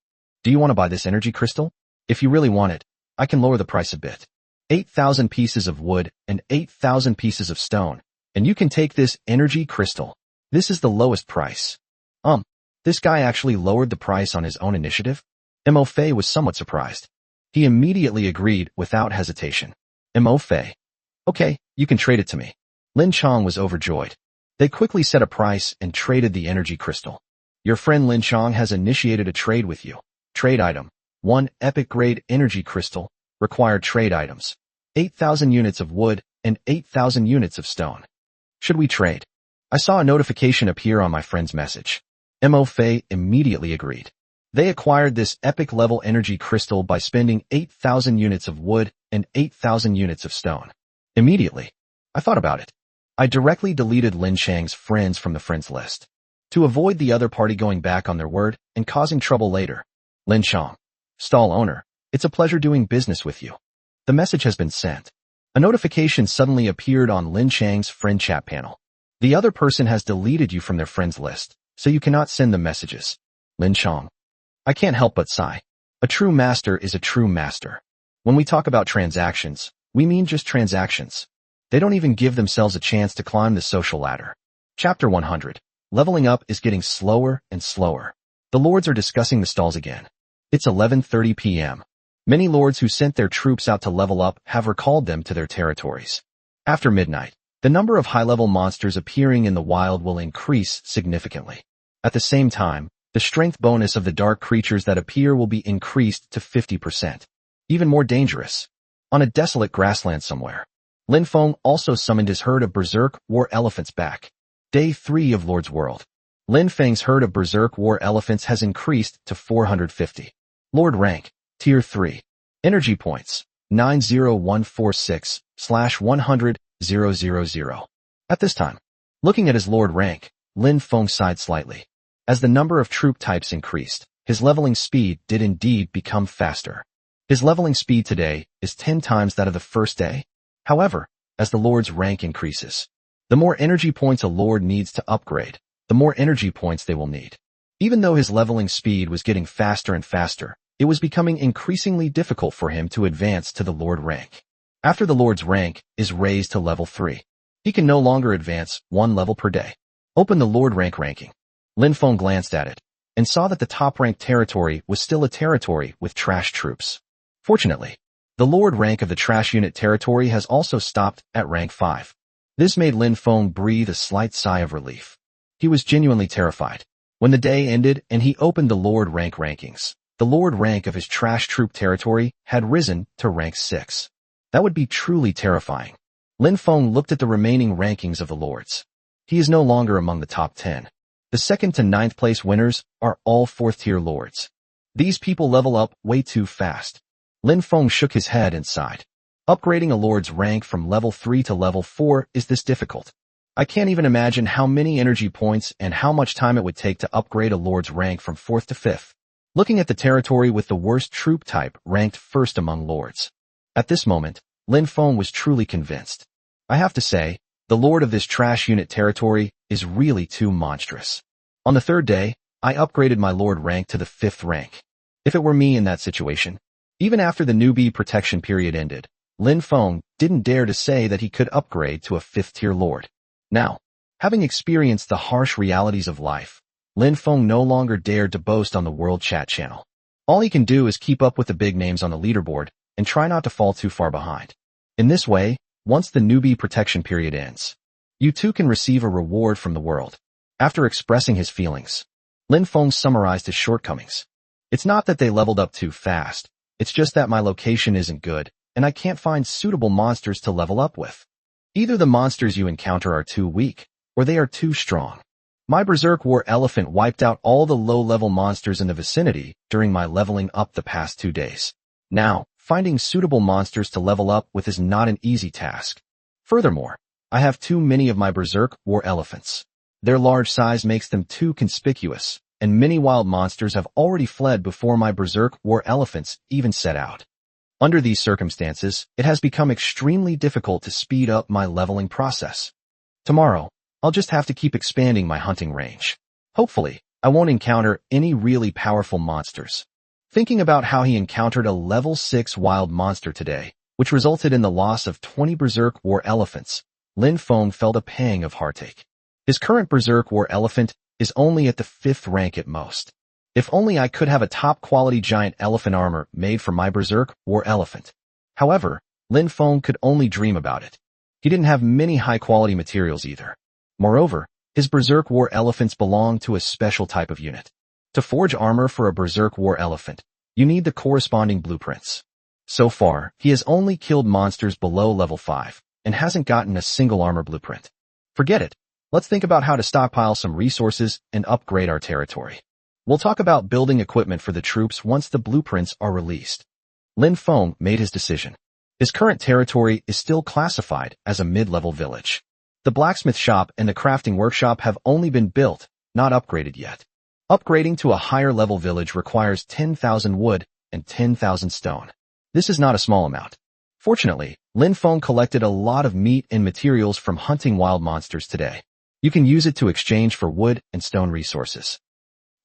Do you want to buy this energy crystal? If you really want it, I can lower the price a bit. 8,000 pieces of wood and 8,000 pieces of stone, and you can take this energy crystal. This is the lowest price. This guy actually lowered the price on his own initiative? Mo Fei was somewhat surprised. He immediately agreed without hesitation. Mo Fei. Okay, you can trade it to me. Lin Chong was overjoyed. They quickly set a price and traded the energy crystal. Your friend Lin Chong has initiated a trade with you. Trade item. 1 epic grade energy crystal. Required trade items. 8,000 units of wood and 8,000 units of stone. Should we trade? I saw a notification appear on my friend's message. Mo Fei immediately agreed. They acquired this epic level energy crystal by spending 8,000 units of wood and 8,000 units of stone. Immediately, I thought about it. I directly deleted Lin Chang's friends from the friends list to avoid the other party going back on their word and causing trouble later. Lin Chong, stall owner, it's a pleasure doing business with you. The message has been sent. A notification suddenly appeared on Lin Chang's friend chat panel. The other person has deleted you from their friends list, so you cannot send them messages. Lin Chong. I can't help but sigh. A true master is a true master. When we talk about transactions, we mean just transactions. They don't even give themselves a chance to climb the social ladder. Chapter 100. Leveling up is getting slower and slower. The lords are discussing the stalls again. It's 11:30 p.m. Many lords who sent their troops out to level up have recalled them to their territories. After midnight, the number of high-level monsters appearing in the wild will increase significantly. At the same time, the strength bonus of the dark creatures that appear will be increased to 50%. Even more dangerous. On a desolate grassland somewhere, Lin Feng also summoned his herd of berserk war elephants back. Day 3 of Lord's World. Lin Feng's herd of berserk war elephants has increased to 450. Lord rank, Tier 3. Energy points, 90146/100,000. At this time, looking at his Lord rank, Lin Feng sighed slightly. As the number of troop types increased, his leveling speed did indeed become faster. His leveling speed today is 10 times that of the first day. However, as the Lord's rank increases, the more energy points a Lord needs to upgrade, the more energy points they will need. Even though his leveling speed was getting faster and faster, it was becoming increasingly difficult for him to advance to the Lord rank. After the Lord's rank is raised to level 3, he can no longer advance 1 level per day. Open the Lord rank ranking. Lin Feng glanced at it and saw that the top-ranked territory was still a territory with trash troops. Fortunately, the Lord rank of the trash unit territory has also stopped at rank 5. This made Lin Feng breathe a slight sigh of relief. He was genuinely terrified. When the day ended and he opened the Lord rank rankings, the Lord rank of his trash troop territory had risen to rank 6. That would be truly terrifying. Lin Feng looked at the remaining rankings of the Lords. He is no longer among the top 10. The 2nd to 9th place winners are all 4th-tier Lords. These people level up way too fast. Lin Feng shook his head and sighed. Upgrading a Lord's rank from level 3 to level 4 is this difficult. I can't even imagine how many energy points and how much time it would take to upgrade a Lord's rank from 4th to 5th. Looking at the territory with the worst troop type ranked first among Lords. At this moment, Lin Feng was truly convinced. I have to say, The lord of this trash unit territory is really too monstrous. On the third day, I upgraded my lord rank to the 5th rank. If it were me in that situation, even after the newbie protection period ended, Lin Feng didn't dare to say that he could upgrade to a 5th-tier lord. Now, having experienced the harsh realities of life, Lin Feng no longer dared to boast on the World Chat channel. All he can do is keep up with the big names on the leaderboard and try not to fall too far behind. In this way, once the newbie protection period ends, you too can receive a reward from the world. After expressing his feelings, Lin Feng summarized his shortcomings. It's not that they leveled up too fast, it's just that my location isn't good, and I can't find suitable monsters to level up with. Either the monsters you encounter are too weak, or they are too strong. My Berserk War Elephant wiped out all the low-level monsters in the vicinity during my leveling up the past 2 days. Now, finding suitable monsters to level up with is not an easy task. Furthermore, I have too many of my Berserk War Elephants. Their large size makes them too conspicuous, and many wild monsters have already fled before my Berserk War Elephants even set out. Under these circumstances, it has become extremely difficult to speed up my leveling process. Tomorrow, I'll just have to keep expanding my hunting range. Hopefully, I won't encounter any really powerful monsters. Thinking about how he encountered a level 6 wild monster today, which resulted in the loss of 20 Berserk War Elephants, Lin Feng felt a pang of heartache. His current Berserk War Elephant is only at the 5th rank at most. If only I could have a top-quality giant elephant armor made for my Berserk War Elephant. However, Lin Feng could only dream about it. He didn't have many high-quality materials either. Moreover, his Berserk War Elephants belong to a special type of unit. To forge armor for a Berserk War Elephant, you need the corresponding blueprints. So far, he has only killed monsters below level 5, and hasn't gotten a single armor blueprint. Forget it. Let's think about how to stockpile some resources and upgrade our territory. We'll talk about building equipment for the troops once the blueprints are released. Lin Feng made his decision. His current territory is still classified as a mid-level village. The blacksmith shop and the crafting workshop have only been built, not upgraded yet. Upgrading to a higher level village requires 10,000 wood and 10,000 stone. This is not a small amount. Fortunately, Lin Feng collected a lot of meat and materials from hunting wild monsters today. You can use it to exchange for wood and stone resources.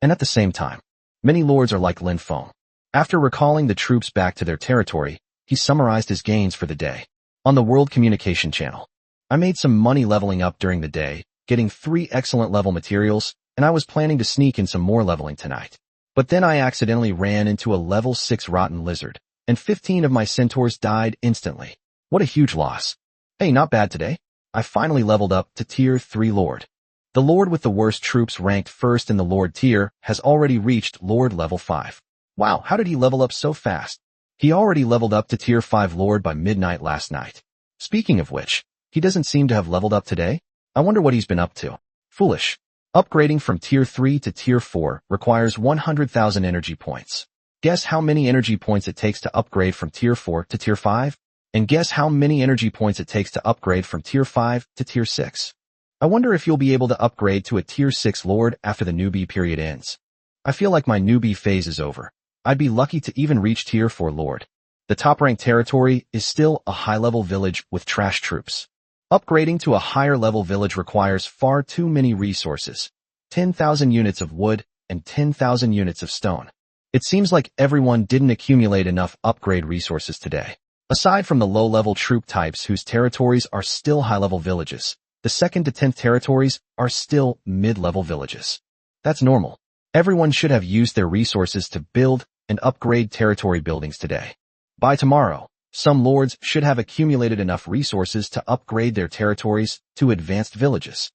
And at the same time, many lords are like Lin Feng. After recalling the troops back to their territory, he summarized his gains for the day. On the World Communication Channel, I made some money leveling up during the day, getting 3 excellent level materials, and I was planning to sneak in some more leveling tonight. But then I accidentally ran into a level 6 rotten lizard, and 15 of my centaurs died instantly. What a huge loss. Hey, not bad today. I finally leveled up to tier 3 lord. The lord with the worst troops ranked first in the lord tier has already reached lord level 5. Wow, how did he level up so fast? He already leveled up to tier 5 lord by midnight last night. Speaking of which, he doesn't seem to have leveled up today. I wonder what he's been up to. Foolish. Upgrading from tier 3 to tier 4 requires 100,000 energy points. Guess how many energy points it takes to upgrade from tier 4 to tier 5? And guess how many energy points it takes to upgrade from tier 5 to tier 6? I wonder if you'll be able to upgrade to a tier 6 lord after the newbie period ends. I feel like my newbie phase is over. I'd be lucky to even reach tier 4 lord. The top-ranked territory is still a high-level village with trash troops. Upgrading to a higher-level village requires far too many resources, 10,000 units of wood and 10,000 units of stone. It seems like everyone didn't accumulate enough upgrade resources today. Aside from the low-level troop types whose territories are still high-level villages, the 2nd to 10th territories are still mid-level villages. That's normal. Everyone should have used their resources to build and upgrade territory buildings today. By tomorrow, some lords should have accumulated enough resources to upgrade their territories to advanced villages.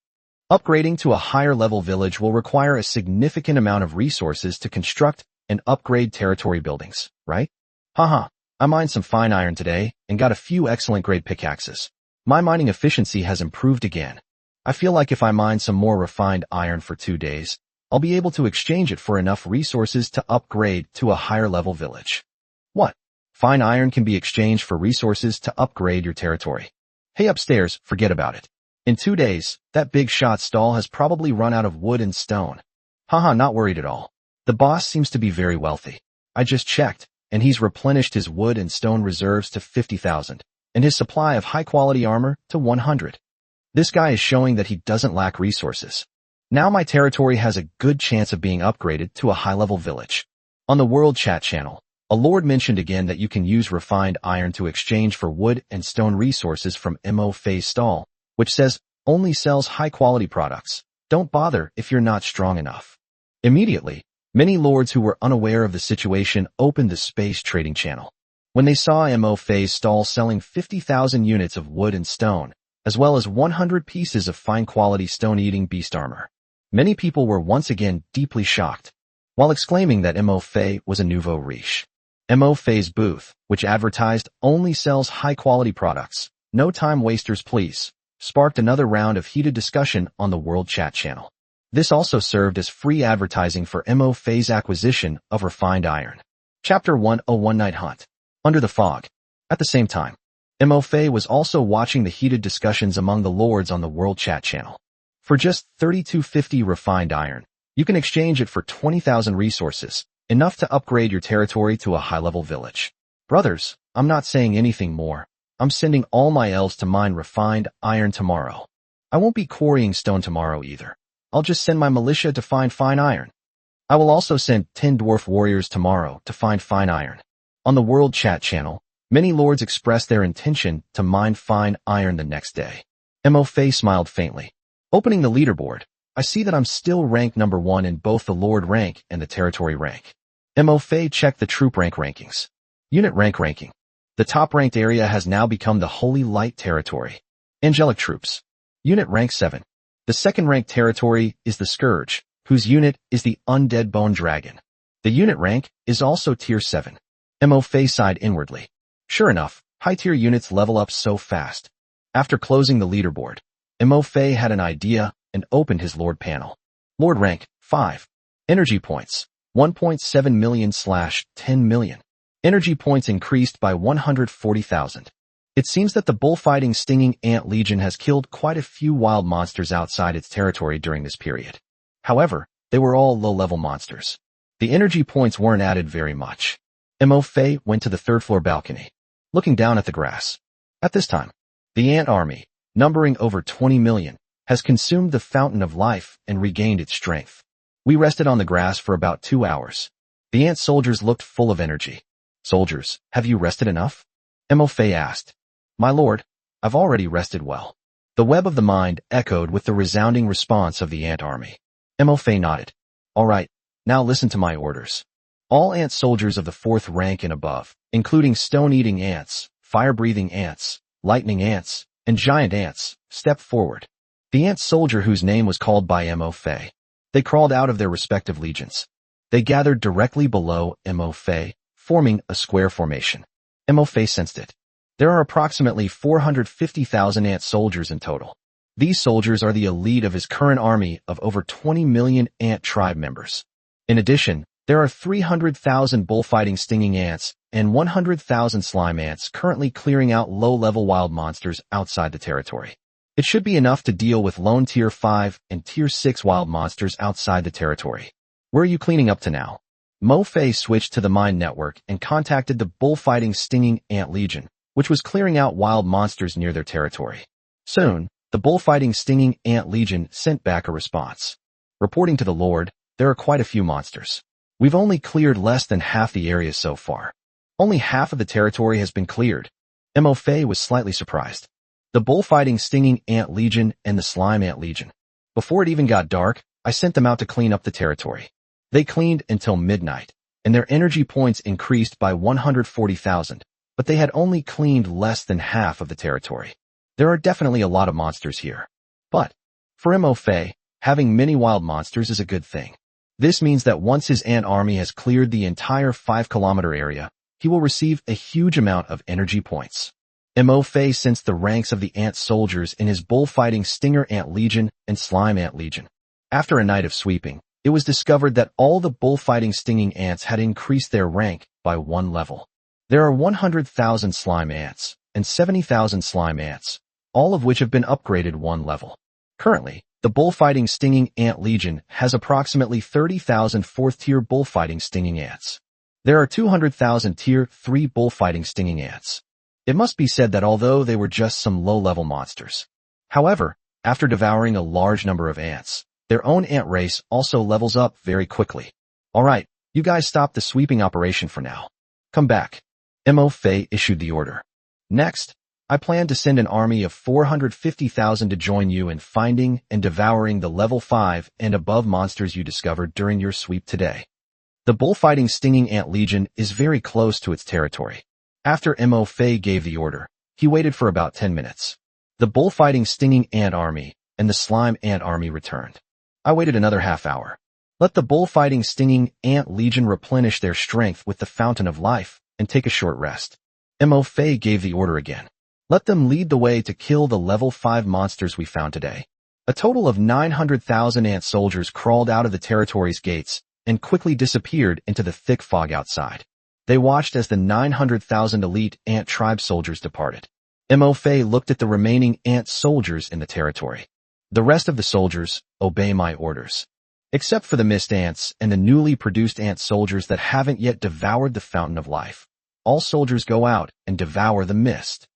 Upgrading to a higher-level village will require a significant amount of resources to construct and upgrade territory buildings, right? Haha, I mined some fine iron today and got a few excellent grade pickaxes. My mining efficiency has improved again. I feel like if I mine some more refined iron for 2 days, I'll be able to exchange it for enough resources to upgrade to a higher-level village. What? Fine iron can be exchanged for resources to upgrade your territory. Hey upstairs, forget about it. In 2 days, that big shot stall has probably run out of wood and stone. Haha, not worried at all. The boss seems to be very wealthy. I just checked, and he's replenished his wood and stone reserves to 50,000, and his supply of high-quality armor to 100. This guy is showing that he doesn't lack resources. Now my territory has a good chance of being upgraded to a high-level village. On the World Chat channel, a lord mentioned again that you can use refined iron to exchange for wood and stone resources from Mo Fei's stall, which says, only sells high-quality products. Don't bother if you're not strong enough. Immediately, many lords who were unaware of the situation opened the space trading channel. When they saw Mo Fei's stall selling 50,000 units of wood and stone, as well as 100 pieces of fine-quality stone-eating beast armor, many people were once again deeply shocked, while exclaiming that Mo Fei was a nouveau riche. Mo Fei's booth, which advertised only sells high-quality products, no time wasters please, sparked another round of heated discussion on the World Chat channel. This also served as free advertising for Mo Fei's acquisition of refined iron. Chapter 101 Night Hunt. Under the fog. At the same time, Mo Fei was also watching the heated discussions among the lords on the World Chat channel. For just 3250 refined iron, you can exchange it for 20,000 resources, enough to upgrade your territory to a high-level village. Brothers, I'm not saying anything more. I'm sending all my elves to mine refined iron tomorrow. I won't be quarrying stone tomorrow either. I'll just send my militia to find fine iron. I will also send 10 dwarf warriors tomorrow to find fine iron. On the World Chat channel, many lords expressed their intention to mine fine iron the next day. Mo Fei smiled faintly. Opening the leaderboard, I see that I'm still ranked number 1 in both the Lord rank and the territory rank. Mo Fei checked the troop rank rankings. Unit rank ranking. The top-ranked area has now become the Holy Light territory. Angelic troops. Unit rank 7. The second-ranked territory is the Scourge, whose unit is the Undead Bone Dragon. The unit rank is also Tier 7. Mo Fei sighed inwardly. Sure enough, high-tier units level up so fast. After closing the leaderboard, Mo Fei had an idea and opened his Lord panel. Lord rank, 5. Energy points, 1.7 million/10 million. Energy points increased by 140,000. It seems that the bullfighting Stinging Ant Legion has killed quite a few wild monsters outside its territory during this period. However, they were all low-level monsters. The energy points weren't added very much. Mo Fei went to the third-floor balcony, looking down at the grass. At this time, the ant army, numbering over 20 million, has consumed the fountain of life and regained its strength. We rested on the grass for about 2 hours. The ant soldiers looked full of energy. Soldiers, have you rested enough? Mo Fei asked. My lord, I've already rested well. The web of the mind echoed with the resounding response of the ant army. Mo Fei nodded. All right, now listen to my orders. All ant soldiers of the 4th rank and above, including stone-eating ants, fire-breathing ants, lightning ants, and giant ants, step forward. The ant soldier whose name was called by Mo Fei. They crawled out of their respective legions. They gathered directly below Mo Fei, forming a square formation. Mo Fei sensed it. There are approximately 450,000 ant soldiers in total. These soldiers are the elite of his current army of over 20 million ant tribe members. In addition, there are 300,000 bullfighting stinging ants and 100,000 slime ants currently clearing out low-level wild monsters outside the territory. It should be enough to deal with lone Tier 5 and Tier 6 wild monsters outside the territory. Where are you cleaning up to now? Mo Fei switched to the Mind Network and contacted the bullfighting Stinging Ant Legion, which was clearing out wild monsters near their territory. Soon, the bullfighting Stinging Ant Legion sent back a response. Reporting to the Lord, there are quite a few monsters. We've only cleared less than half the area so far. Only half of the territory has been cleared. Mo Fei was slightly surprised. The bullfighting Stinging Ant Legion and the Slime Ant Legion. Before it even got dark, I sent them out to clean up the territory. They cleaned until midnight, and their energy points increased by 140,000, but they had only cleaned less than half of the territory. There are definitely a lot of monsters here. But, for Mo Fei, having many wild monsters is a good thing. This means that once his ant army has cleared the entire 5-kilometer area, he will receive a huge amount of energy points. Mo Fei sensed the ranks of the ant soldiers in his bullfighting Stinger Ant Legion and Slime Ant Legion. After a night of sweeping, it was discovered that all the bullfighting stinging ants had increased their rank by 1 level. There are 100,000 slime ants and 70,000 slime ants, all of which have been upgraded 1 level. Currently, the bullfighting Stinging Ant Legion has approximately 30,000 4th-tier bullfighting stinging ants. There are 200,000 Tier 3 bullfighting stinging ants. It must be said that although they were just some low-level monsters, however, After devouring a large number of ants, their own ant race also levels up very quickly. Alright, you guys stop the sweeping operation for now. Come back. Mo Fei issued the order. Next, I plan to send an army of 450,000 to join you in finding and devouring the level 5 and above monsters you discovered during your sweep today. The bullfighting stinging ant legion is very close to its territory. After Mo Fei gave the order, he waited for about 10 minutes. The bullfighting stinging ant army and the slime ant army returned. I waited another half hour. Let the bullfighting stinging ant legion replenish their strength with the fountain of life and take a short rest. Mo Fei gave the order again. Let them lead the way to kill the level 5 monsters we found today. A total of 900,000 ant soldiers crawled out of the territory's gates and quickly disappeared into the thick fog outside. They watched as the 900,000 elite ant tribe soldiers departed. Mo Fei looked at the remaining ant soldiers in the territory. The rest of the soldiers obey my orders. Except for the mist ants and the newly produced ant soldiers that haven't yet devoured the fountain of life. All soldiers go out and devour the mist.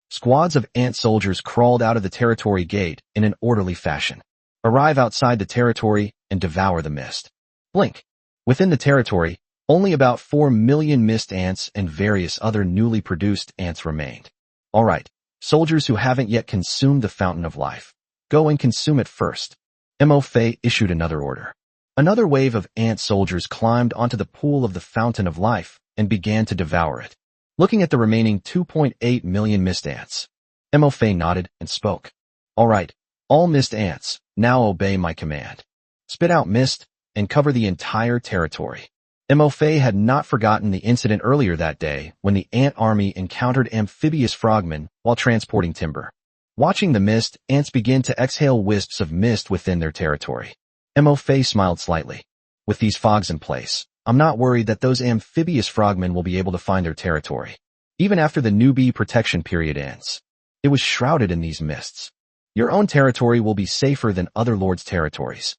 Squads of ant soldiers crawled out of the territory gate in an orderly fashion. Arrive outside the territory and devour the mist. Blink. Within the territory, only about 4 million mist ants and various other newly produced ants remained. Alright, soldiers who haven't yet consumed the fountain of life, go and consume it first. Mo Fei issued another order. Another wave of ant soldiers climbed onto the pool of the fountain of life and began to devour it. Looking at the remaining 2.8 million mist ants, Mo Fei nodded and spoke. Alright, all mist ants, now obey my command. Spit out mist and cover the entire territory. Mo Fei had not forgotten the incident earlier that day when the ant army encountered amphibious frogmen while transporting timber. Watching the mist, ants begin to exhale wisps of mist within their territory. Mo Fei smiled slightly. With these fogs in place, I'm not worried that those amphibious frogmen will be able to find their territory, even after the newbie protection period ends. It was shrouded in these mists. Your own territory will be safer than other lords' territories.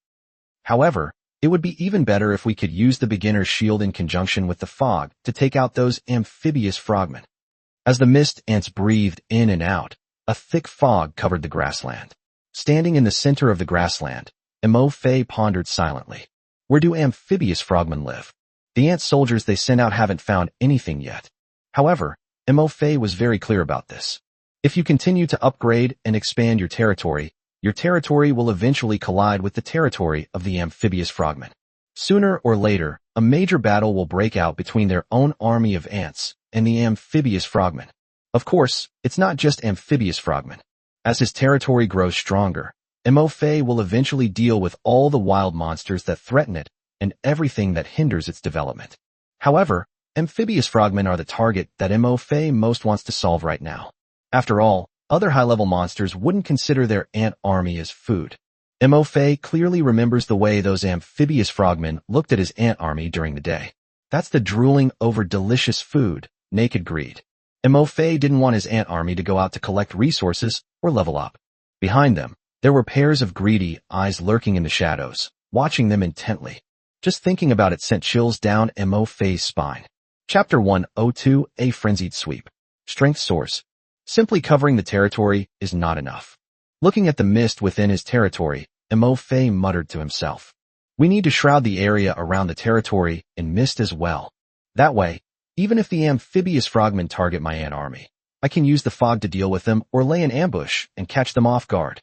However, it would be even better if we could use the beginner's shield in conjunction with the fog to take out those amphibious frogmen. As the mist ants breathed in and out, a thick fog covered the grassland. Standing in the center of the grassland, Mo Fei pondered silently. Where do amphibious frogmen live? The ant soldiers they sent out haven't found anything yet. However, Mo Fei was very clear about this. If you continue to upgrade and expand your territory will eventually collide with the territory of the amphibious frogmen. Sooner or later, a major battle will break out between their own army of ants and the amphibious frogmen. Of course, it's not just amphibious frogmen. As his territory grows stronger, Mo Fei will eventually deal with all the wild monsters that threaten it and everything that hinders its development. However, amphibious frogmen are the target that Mo Fei most wants to solve right now. After all, other high-level monsters wouldn't consider their ant army as food. Mo Fei clearly remembers the way those amphibious frogmen looked at his ant army during the day. That's the drooling over delicious food, naked greed. Mo Fei didn't want his ant army to go out to collect resources or level up. Behind them, there were pairs of greedy eyes lurking in the shadows, watching them intently. Just thinking about it sent chills down Mo Fei's spine. Chapter 102, A Frenzied Sweep. Strength Source. Simply covering the territory is not enough. Looking at the mist within his territory, Mo Fei muttered to himself. We need to shroud the area around the territory in mist as well. That way, even if the amphibious frogmen target my ant army, I can use the fog to deal with them or lay an ambush and catch them off guard.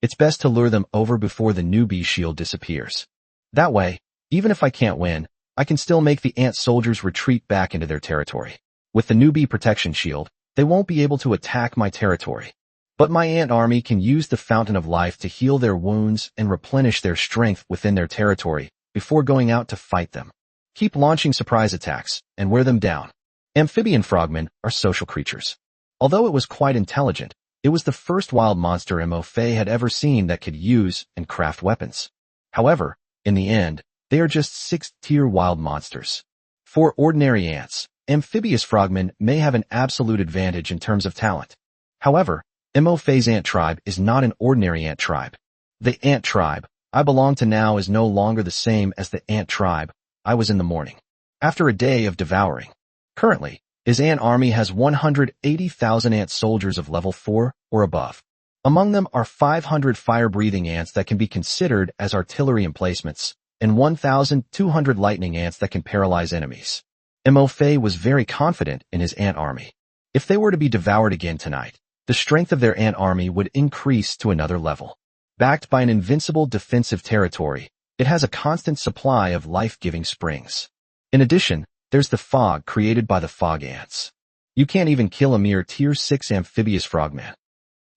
It's best to lure them over before the newbie shield disappears. That way, even if I can't win, I can still make the ant soldiers retreat back into their territory. With the newbie protection shield, they won't be able to attack my territory. But my ant army can use the fountain of life to heal their wounds and replenish their strength within their territory before going out to fight them. Keep launching surprise attacks and wear them down. Amphibian frogmen are social creatures. Although it was quite intelligent, it was the first wild monster Mo Fei had ever seen that could use and craft weapons. However, in the end, they are just 6th-tier wild monsters. For ordinary ants, amphibious frogmen may have an absolute advantage in terms of talent. However, Mo Fei's ant tribe is not an ordinary ant tribe. The ant tribe I belong to now is no longer the same as the ant tribe I was in the morning. After a day of devouring. Currently, his ant army has 180,000 ant soldiers of level 4 or above. Among them are 500 fire-breathing ants that can be considered as artillery emplacements, and 1,200 lightning ants that can paralyze enemies. Mo Fei was very confident in his ant army. If they were to be devoured again tonight, the strength of their ant army would increase to another level. Backed by an invincible defensive territory, it has a constant supply of life-giving springs. In addition, there's the fog created by the fog ants. You can't even kill a mere tier 6 amphibious frogman.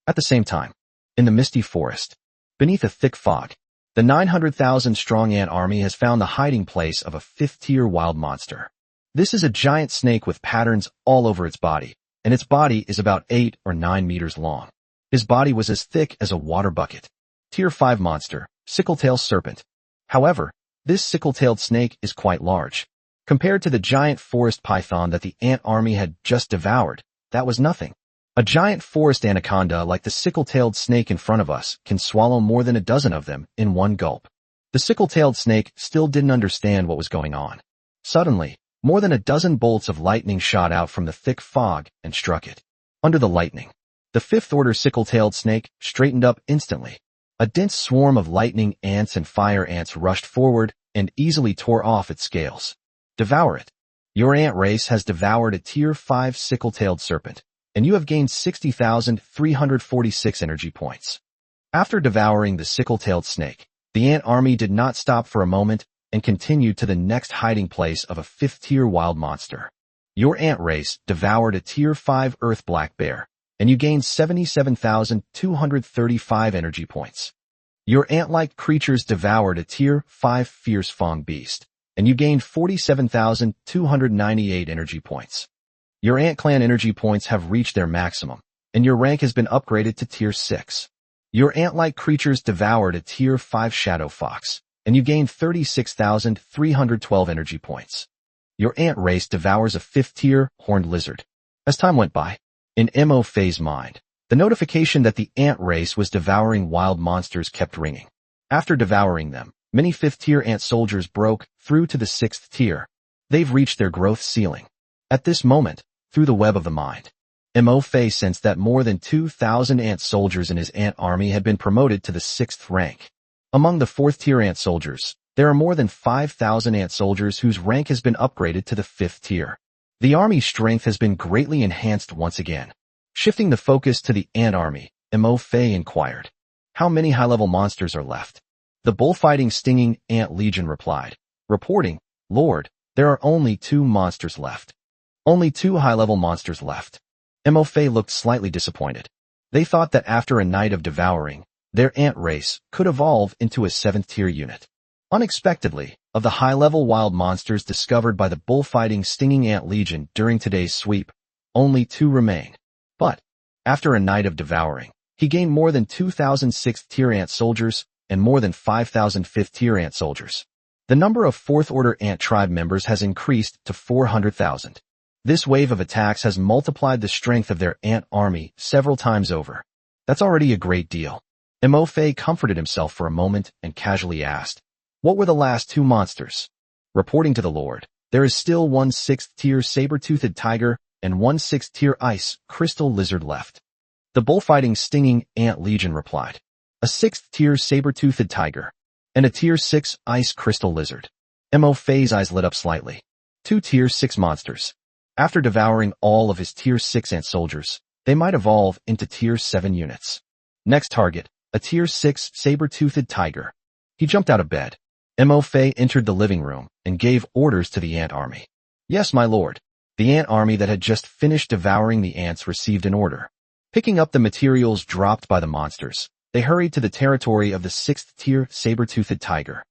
At the same time, in the misty forest, beneath a thick fog, the 900,000-strong ant army has found the hiding place of a 5th-tier wild monster. This is a giant snake with patterns all over its body, and its body is about 8 or 9 meters long. His body was as thick as a water bucket. Tier 5 monster, sickle-tailed serpent. However, this sickle-tailed snake is quite large. Compared to the giant forest python that the ant army had just devoured, that was nothing. A giant forest anaconda like the sickle-tailed snake in front of us can swallow more than a dozen of them in one gulp. The sickle-tailed snake still didn't understand what was going on. Suddenly, more than a dozen bolts of lightning shot out from the thick fog and struck it. Under the lightning, the 5th-order sickle-tailed snake straightened up instantly. A dense swarm of lightning ants and fire ants rushed forward and easily tore off its scales. Devour it. Your ant race has devoured a tier 5 sickle-tailed serpent, and you have gained 60,346 energy points. After devouring the sickle-tailed snake, the ant army did not stop for a moment and continued to the next hiding place of a 5th-tier wild monster. Your ant race devoured a tier 5 earth black bear, and you gained 77,235 energy points. Your ant-like creatures devoured a tier 5 fierce fang beast, and you gained 47,298 energy points. Your ant clan energy points have reached their maximum, and your rank has been upgraded to tier 6. Your ant-like creatures devoured a tier 5 shadow fox, and you gained 36,312 energy points. Your ant race devours a 5th-tier horned lizard. As time went by, in Mo Fei's mind, the notification that the ant race was devouring wild monsters kept ringing. After devouring them, many 5th-tier ant soldiers broke through to the 6th tier. They've reached their growth ceiling. At this moment, through the web of the mind, Mo Fei sensed that more than 2,000 ant soldiers in his ant army had been promoted to the 6th rank. Among the 4th-tier ant soldiers, there are more than 5,000 ant soldiers whose rank has been upgraded to the 5th tier. The army's strength has been greatly enhanced once again. Shifting the focus to the ant army, Mo Fei inquired, "How many high-level monsters are left?" The bullfighting stinging ant legion replied, reporting, "Lord, there are only 2 monsters left." Only 2 high-level monsters left. Mo Fei looked slightly disappointed. They thought that after a night of devouring, their ant race could evolve into a 7th-tier unit. Unexpectedly, of the high-level wild monsters discovered by the bullfighting stinging ant legion during today's sweep, only 2 remain. But, after a night of devouring, he gained more than 2,000 6th-tier ant soldiers and more than 5,000 5th-tier ant soldiers. The number of 4th-order ant tribe members has increased to 400,000. This wave of attacks has multiplied the strength of their ant army several times over. That's already a great deal. Mo Fei comforted himself for a moment and casually asked, "What were the last 2 monsters?" Reporting to the Lord, there is still 1 6th-tier saber-toothed tiger and 1 6th-tier ice crystal lizard left. The bullfighting stinging ant legion replied, "A 6th-tier saber-toothed tiger and a tier 6 ice crystal lizard." Mo Fei's eyes lit up slightly. 2 tier 6 monsters. After devouring all of his tier 6 ant soldiers, they might evolve into tier 7 units. Next target, a tier 6 saber-toothed tiger. He jumped out of bed. Mo Fei entered the living room and gave orders to the ant army. "Yes, my lord." The ant army that had just finished devouring the ants received an order. Picking up the materials dropped by the monsters, they hurried to the territory of the 6th-tier saber-toothed tiger.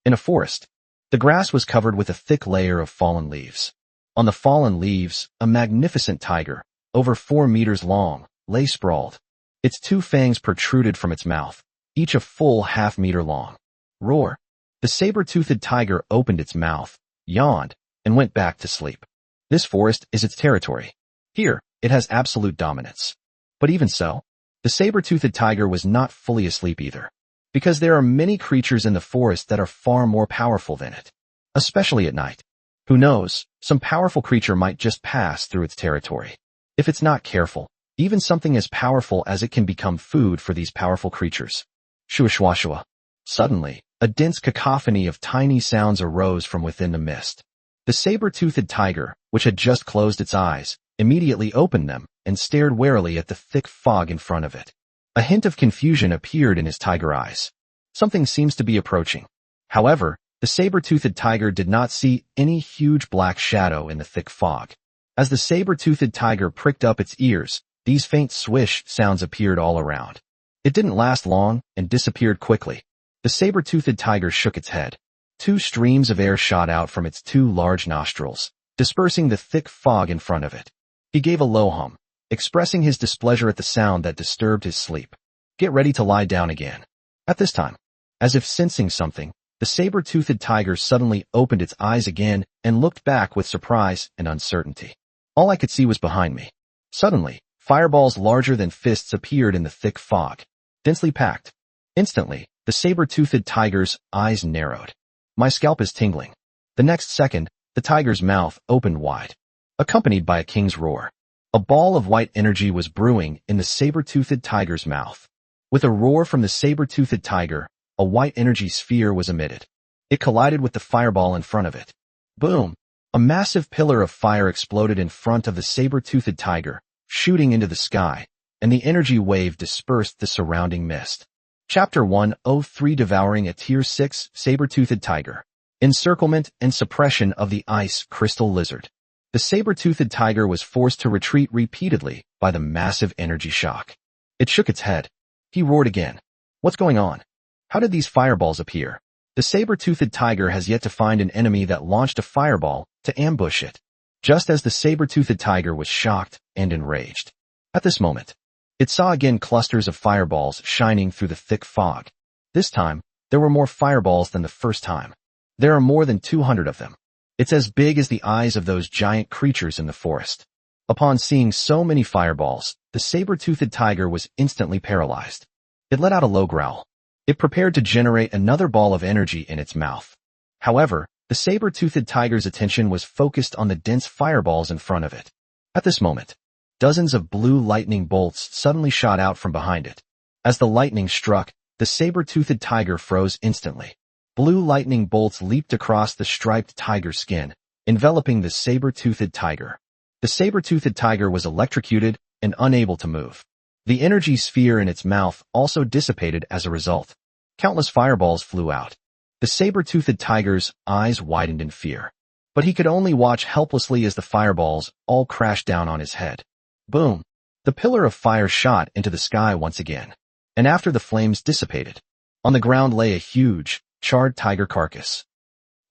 In a forest, the grass was covered with a thick layer of fallen leaves. On the fallen leaves, a magnificent tiger, over 4 meters long, lay sprawled. Its 2 fangs protruded from its mouth, each a full half-meter long. Roar! The saber-toothed tiger opened its mouth, yawned, and went back to sleep. This forest is its territory. Here, it has absolute dominance. But even so, the saber-toothed tiger was not fully asleep either, because there are many creatures in the forest that are far more powerful than it, especially at night. Who knows, some powerful creature might just pass through its territory. If it's not careful, Even something as powerful as it can become food for these powerful creatures. Shua shua shua. Suddenly, a dense cacophony of tiny sounds arose from within the mist. The saber-toothed tiger, which had just closed its eyes, immediately opened them and stared warily at the thick fog in front of it. A hint of confusion appeared in his tiger eyes. Something seems to be approaching. However, the saber-toothed tiger did not see any huge black shadow in the thick fog. As the saber-toothed tiger pricked up its ears, these faint swish sounds appeared all around. It didn't last long and disappeared quickly. The saber-toothed tiger shook its head. 2 streams of air shot out from its 2 large nostrils, dispersing the thick fog in front of it. He gave a low hum, expressing his displeasure at the sound that disturbed his sleep. Get ready to lie down again. At this time, as if sensing something, the saber-toothed tiger suddenly opened its eyes again and looked back with surprise and uncertainty. All I could see was behind me. Suddenly, fireballs larger than fists appeared in the thick fog, densely packed. Instantly, the saber-toothed tiger's eyes narrowed. My scalp is tingling. The next second, the tiger's mouth opened wide, accompanied by a king's roar. A ball of white energy was brewing in the saber-toothed tiger's mouth. With a roar from the saber-toothed tiger, a white energy sphere was emitted. It collided with the fireball in front of it. Boom! A massive pillar of fire exploded in front of the saber-toothed tiger, shooting into the sky, and the energy wave dispersed the surrounding mist. Chapter 103 Devouring a Tier 6 Saber-Toothed Tiger. Encirclement and Suppression of the Ice Crystal Lizard. The saber-toothed tiger was forced to retreat repeatedly by the massive energy shock. It shook its head. He roared again. What's going on? How did these fireballs appear? The saber-toothed tiger has yet to find an enemy that launched a fireball to ambush it. Just as the saber-toothed tiger was shocked and enraged. At this moment, it saw again clusters of fireballs shining through the thick fog. This time, there were more fireballs than the first time. There are more than 200 of them. It's as big as the eyes of those giant creatures in the forest. Upon seeing so many fireballs, the saber-toothed tiger was instantly paralyzed. It let out a low growl. It prepared to generate another ball of energy in its mouth. However, the saber-toothed tiger's attention was focused on the dense fireballs in front of it. At this moment, dozens of blue lightning bolts suddenly shot out from behind it. As the lightning struck, the saber-toothed tiger froze instantly. Blue lightning bolts leaped across the striped tiger skin, enveloping the saber-toothed tiger. The saber-toothed tiger was electrocuted and unable to move. The energy sphere in its mouth also dissipated as a result. Countless fireballs flew out. The saber-toothed tiger's eyes widened in fear. But he could only watch helplessly as the fireballs all crashed down on his head. Boom! The pillar of fire shot into the sky once again. And after the flames dissipated, on the ground lay a huge, charred tiger carcass.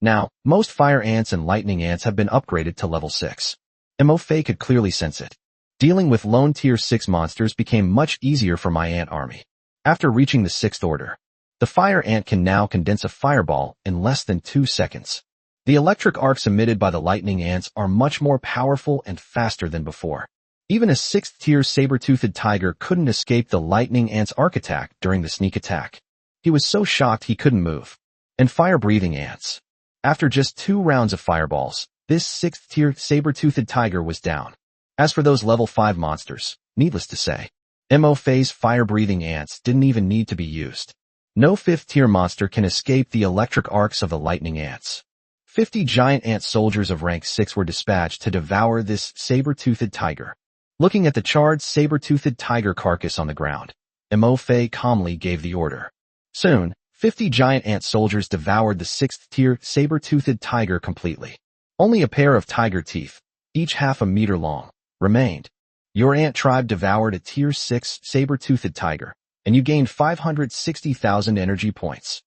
Now, most fire ants and lightning ants have been upgraded to level 6. Mo-Fei could clearly sense it. Dealing with lone tier 6 monsters became much easier for my ant army. After reaching the 6th order, the fire ant can now condense a fireball in less than 2 seconds. The electric arcs emitted by the lightning ants are much more powerful and faster than before. Even a 6th tier saber-toothed tiger couldn't escape the lightning ant's arc attack during the sneak attack. He was so shocked he couldn't move. And fire-breathing ants. After just 2 rounds of fireballs, this 6th tier saber-toothed tiger was down. As for those level 5 monsters, needless to say, Mo-Fei's fire-breathing ants didn't even need to be used. No 5th tier monster can escape the electric arcs of the lightning ants. 50 giant ant soldiers of rank 6 were dispatched to devour this saber-toothed tiger. Looking at the charred saber-toothed tiger carcass on the ground, Mo-Fei calmly gave the order. Soon, 50 giant ant soldiers devoured the 6th tier saber-toothed tiger completely. Only a pair of tiger teeth, each half a meter long, remained. Your ant tribe devoured a tier 6 saber-toothed tiger, and you gained 560,000 energy points.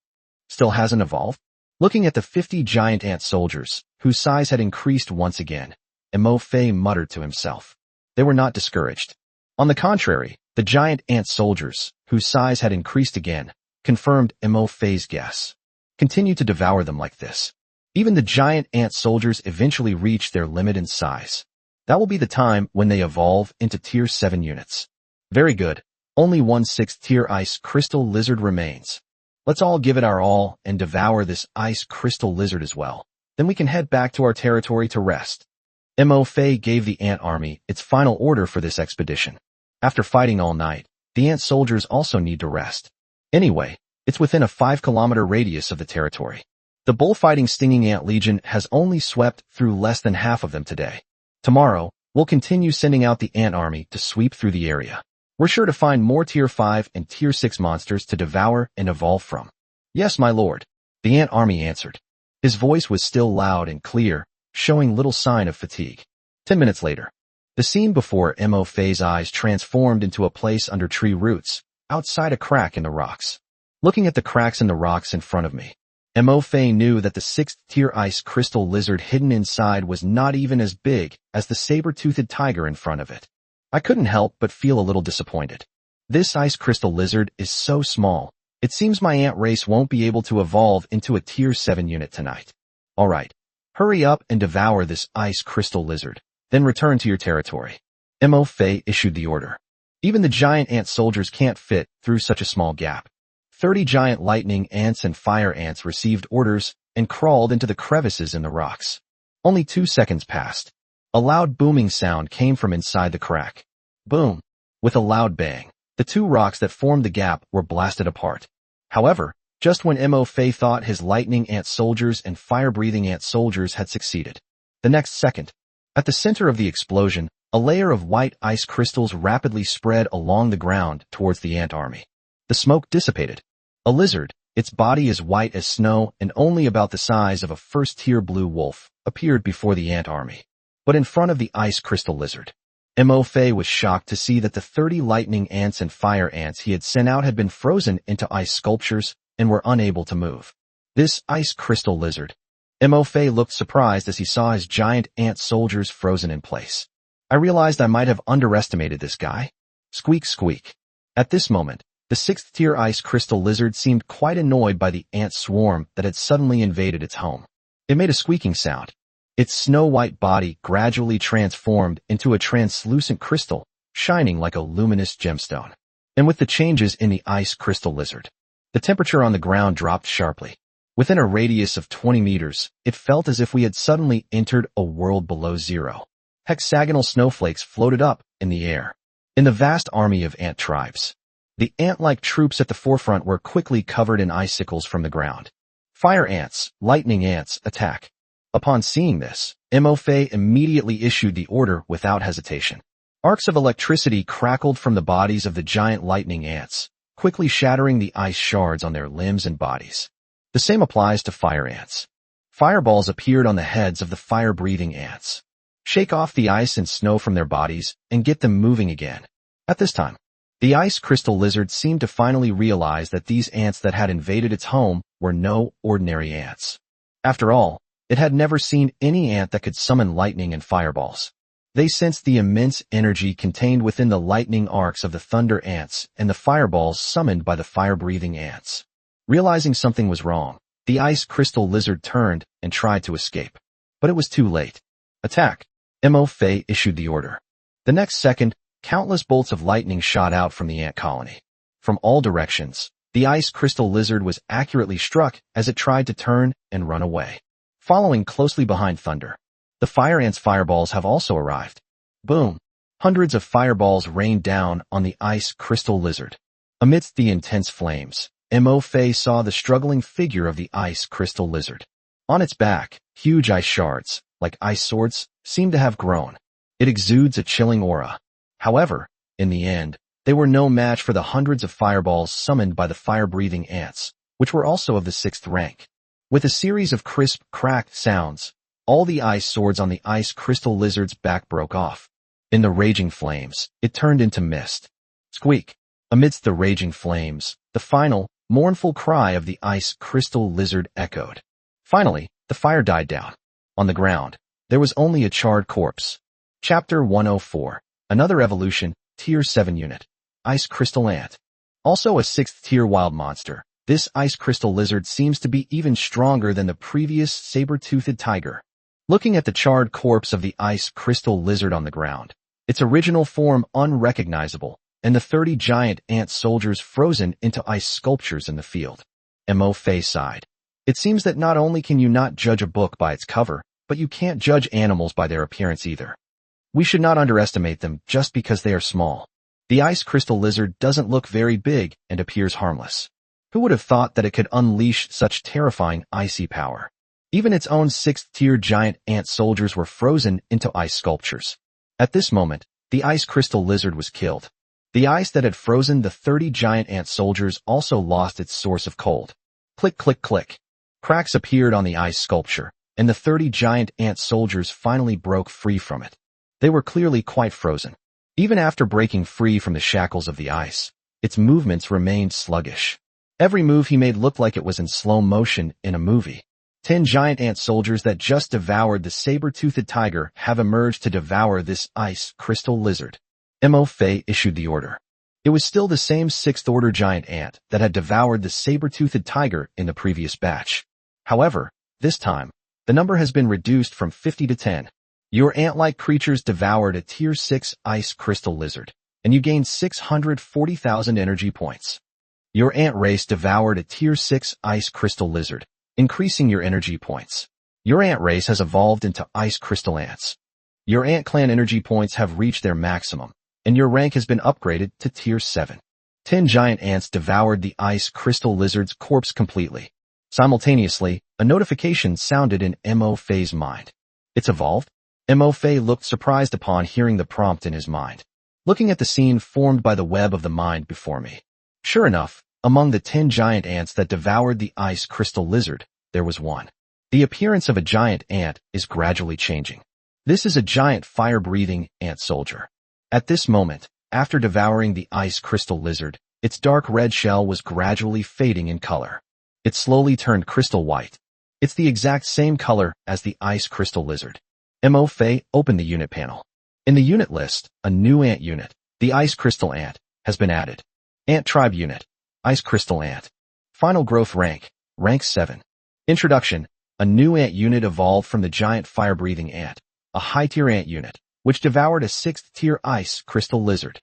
Still hasn't evolved? Looking at the 50 giant ant soldiers, whose size had increased once again, Mo-Fei muttered to himself. They were not discouraged. On the contrary, the giant ant soldiers, whose size had increased again, confirmed Mo-Fei's guess. Continue to devour them like this. Even the giant ant soldiers eventually reach their limit in size. That will be the time when they evolve into tier 7 units. Very good. Only one 6th tier ice crystal lizard remains. Let's all give it our all and devour this ice crystal lizard as well. Then we can head back to our territory to rest. Mo-Fei gave the ant army its final order for this expedition. After fighting all night, the ant soldiers also need to rest. Anyway, it's within a 5-kilometer radius of the territory. The bullfighting stinging ant legion has only swept through less than half of them today. Tomorrow, we'll continue sending out the ant army to sweep through the area. We're sure to find more Tier 5 and Tier 6 monsters to devour and evolve from. Yes, my lord, the ant army answered. His voice was still loud and clear, showing little sign of fatigue. 10 minutes later, the scene before Mo Fei's eyes transformed into a place under tree roots, outside a crack in the rocks. Looking at the cracks in the rocks in front of me, Mo Fei knew that the 6th-tier ice crystal lizard hidden inside was not even as big as the saber-toothed tiger in front of it. I couldn't help but feel a little disappointed. This ice crystal lizard is so small, it seems my ant race won't be able to evolve into a Tier 7 unit tonight. Alright, hurry up and devour this ice crystal lizard, then return to your territory. Mo Fei issued the order. Even the giant ant soldiers can't fit through such a small gap. 30 giant lightning ants and fire ants received orders and crawled into the crevices in the rocks. Only 2 seconds passed. A loud booming sound came from inside the crack. Boom! With a loud bang, the 2 rocks that formed the gap were blasted apart. However, just when Mo Fei thought his lightning ant soldiers and fire-breathing ant soldiers had succeeded, the next second, at the center of the explosion, a layer of white ice crystals rapidly spread along the ground towards the ant army. The smoke dissipated. A lizard, its body as white as snow and only about the size of a first-tier blue wolf, appeared before the ant army. But in front of the ice crystal lizard, Mo Fei was shocked to see that the 30 lightning ants and fire ants he had sent out had been frozen into ice sculptures and were unable to move. This ice crystal lizard. Mo Fei looked surprised as he saw his giant ant soldiers frozen in place. I realized I might have underestimated this guy. Squeak squeak. At this moment, the 6th-tier ice crystal lizard seemed quite annoyed by the ant swarm that had suddenly invaded its home. It made a squeaking sound. Its snow-white body gradually transformed into a translucent crystal, shining like a luminous gemstone. And with the changes in the ice crystal lizard, the temperature on the ground dropped sharply. Within a radius of 20 meters, it felt as if we had suddenly entered a world below zero. Hexagonal snowflakes floated up in the air. In the vast army of ant tribes, the ant-like troops at the forefront were quickly covered in icicles from the ground. Fire ants, lightning ants, attack. Upon seeing this, Mo Fei immediately issued the order without hesitation. Arcs of electricity crackled from the bodies of the giant lightning ants, quickly shattering the ice shards on their limbs and bodies. The same applies to fire ants. Fireballs appeared on the heads of the fire-breathing ants. Shake off the ice and snow from their bodies and get them moving again. At this time, the ice crystal lizard seemed to finally realize that these ants that had invaded its home were no ordinary ants. After all, it had never seen any ant that could summon lightning and fireballs. They sensed the immense energy contained within the lightning arcs of the thunder ants and the fireballs summoned by the fire-breathing ants. Realizing something was wrong, the ice crystal lizard turned and tried to escape. But it was too late. Attack! Mo Fei issued the order. The next second, countless bolts of lightning shot out from the ant colony. From all directions, the ice crystal lizard was accurately struck as it tried to turn and run away. Following closely behind thunder, the fire ants' fireballs have also arrived. Boom! Hundreds of fireballs rained down on the ice crystal lizard. Amidst the intense flames, Mo Fei saw the struggling figure of the ice crystal lizard. On its back, huge ice shards, like ice swords, seem to have grown. It exudes a chilling aura. However, in the end, they were no match for the hundreds of fireballs summoned by the fire-breathing ants, which were also of the 6th rank. With a series of crisp, cracked sounds, all the ice swords on the ice crystal lizard's back broke off. In the raging flames, it turned into mist. Squeak! Amidst the raging flames, the final, mournful cry of the ice crystal lizard echoed. Finally, the fire died down. On the ground, there was only a charred corpse. Chapter 104. Another evolution, Tier 7 unit. Ice crystal ant. Also a 6th-tier wild monster, this ice crystal lizard seems to be even stronger than the previous saber-toothed tiger. Looking at the charred corpse of the ice crystal lizard on the ground, its original form unrecognizable, and the 30 giant ant soldiers frozen into ice sculptures in the field. Mo Fei sighed. It seems that not only can you not judge a book by its cover, but you can't judge animals by their appearance either. We should not underestimate them just because they are small. The ice crystal lizard doesn't look very big and appears harmless. Who would have thought that it could unleash such terrifying icy power? Even its own 6th-tier giant ant soldiers were frozen into ice sculptures. At this moment, the ice crystal lizard was killed. The ice that had frozen the 30 giant ant soldiers also lost its source of cold. Click, click, click. Cracks appeared on the ice sculpture, and the 30 giant ant soldiers finally broke free from it. They were clearly quite frozen. Even after breaking free from the shackles of the ice, its movements remained sluggish. Every move he made looked like it was in slow motion in a movie. 10 giant ant soldiers that just devoured the saber-toothed tiger have emerged to devour this ice crystal lizard. Mo Fei issued the order. It was still the same 6th-order giant ant that had devoured the saber-toothed tiger in the previous batch. However, this time, the number has been reduced from 50 to 10. Your ant-like creatures devoured a Tier 6 ice crystal lizard, and you gained 640,000 energy points. Your ant race devoured a Tier 6 ice crystal lizard, increasing your energy points. Your ant race has evolved into ice crystal ants. Your ant clan energy points have reached their maximum, and your rank has been upgraded to Tier 7. 10 giant ants devoured the ice crystal lizard's corpse completely. Simultaneously, a notification sounded in Mo Fei's mind. It's evolved? Mo Fei looked surprised upon hearing the prompt in his mind. Looking at the scene formed by the web of the mind before me. Sure enough, among the 10 giant ants that devoured the ice crystal lizard, there was one. The appearance of a giant ant is gradually changing. This is a giant fire-breathing ant soldier. At this moment, after devouring the ice crystal lizard, its dark red shell was gradually fading in color. It slowly turned crystal white. It's the exact same color as the ice crystal lizard. Mo Fei opened the unit panel. In the unit list, a new ant unit, the ice crystal ant, has been added. Ant tribe unit, ice crystal ant. Final growth rank, rank 7. Introduction, a new ant unit evolved from the giant fire-breathing ant, a high-tier ant unit, which devoured a 6th-tier ice crystal lizard.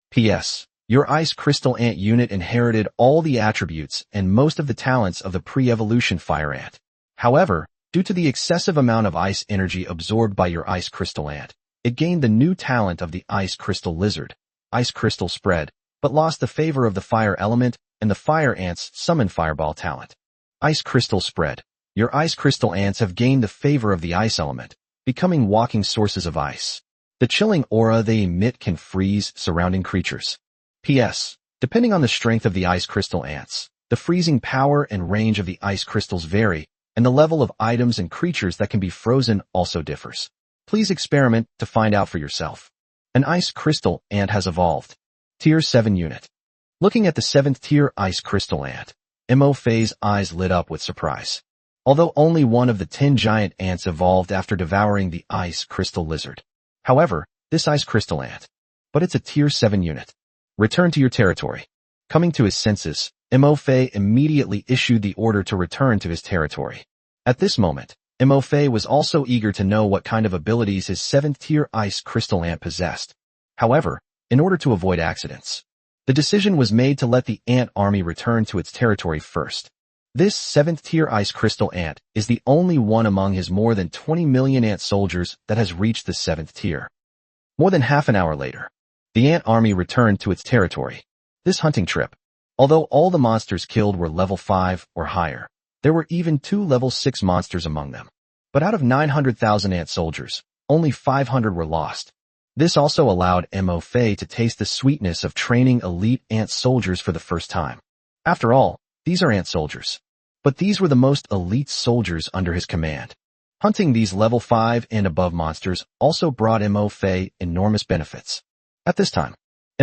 P.S. Your ice crystal ant unit inherited all the attributes and most of the talents of the pre-evolution fire ant. However, due to the excessive amount of ice energy absorbed by your ice crystal ant, it gained the new talent of the ice crystal lizard, ice crystal spread, but lost the favor of the fire element and the fire ant's summon fireball talent. Ice crystal spread. Your ice crystal ants have gained the favor of the ice element, becoming walking sources of ice. The chilling aura they emit can freeze surrounding creatures. P.S. Depending on the strength of the ice crystal ants, the freezing power and range of the ice crystals vary, and the level of items and creatures that can be frozen also differs. Please experiment to find out for yourself. An ice crystal ant has evolved. Tier 7 unit. Looking at the 7th tier ice crystal ant, Mo Fei's eyes lit up with surprise. Although only one of the 10 giant ants evolved after devouring the ice crystal lizard. However, this ice crystal ant. But it's a Tier 7 unit. Return to your territory. Coming to his senses, Mo Fei immediately issued the order to return to his territory. At this moment, Mo Fei was also eager to know what kind of abilities his 7th tier ice crystal ant possessed. However, in order to avoid accidents, the decision was made to let the ant army return to its territory first. This 7th tier ice crystal ant is the only one among his more than 20 million ant soldiers that has reached the 7th tier. More than half an hour later, the ant army returned to its territory. This hunting trip, although all the monsters killed were level 5 or higher, there were even 2 level 6 monsters among them. But out of 900,000 ant soldiers, only 500 were lost. This also allowed Mo Fei to taste the sweetness of training elite ant soldiers for the first time. After all, these are ant soldiers. But these were the most elite soldiers under his command. Hunting these level 5 and above monsters also brought Mo Fei enormous benefits. At this time,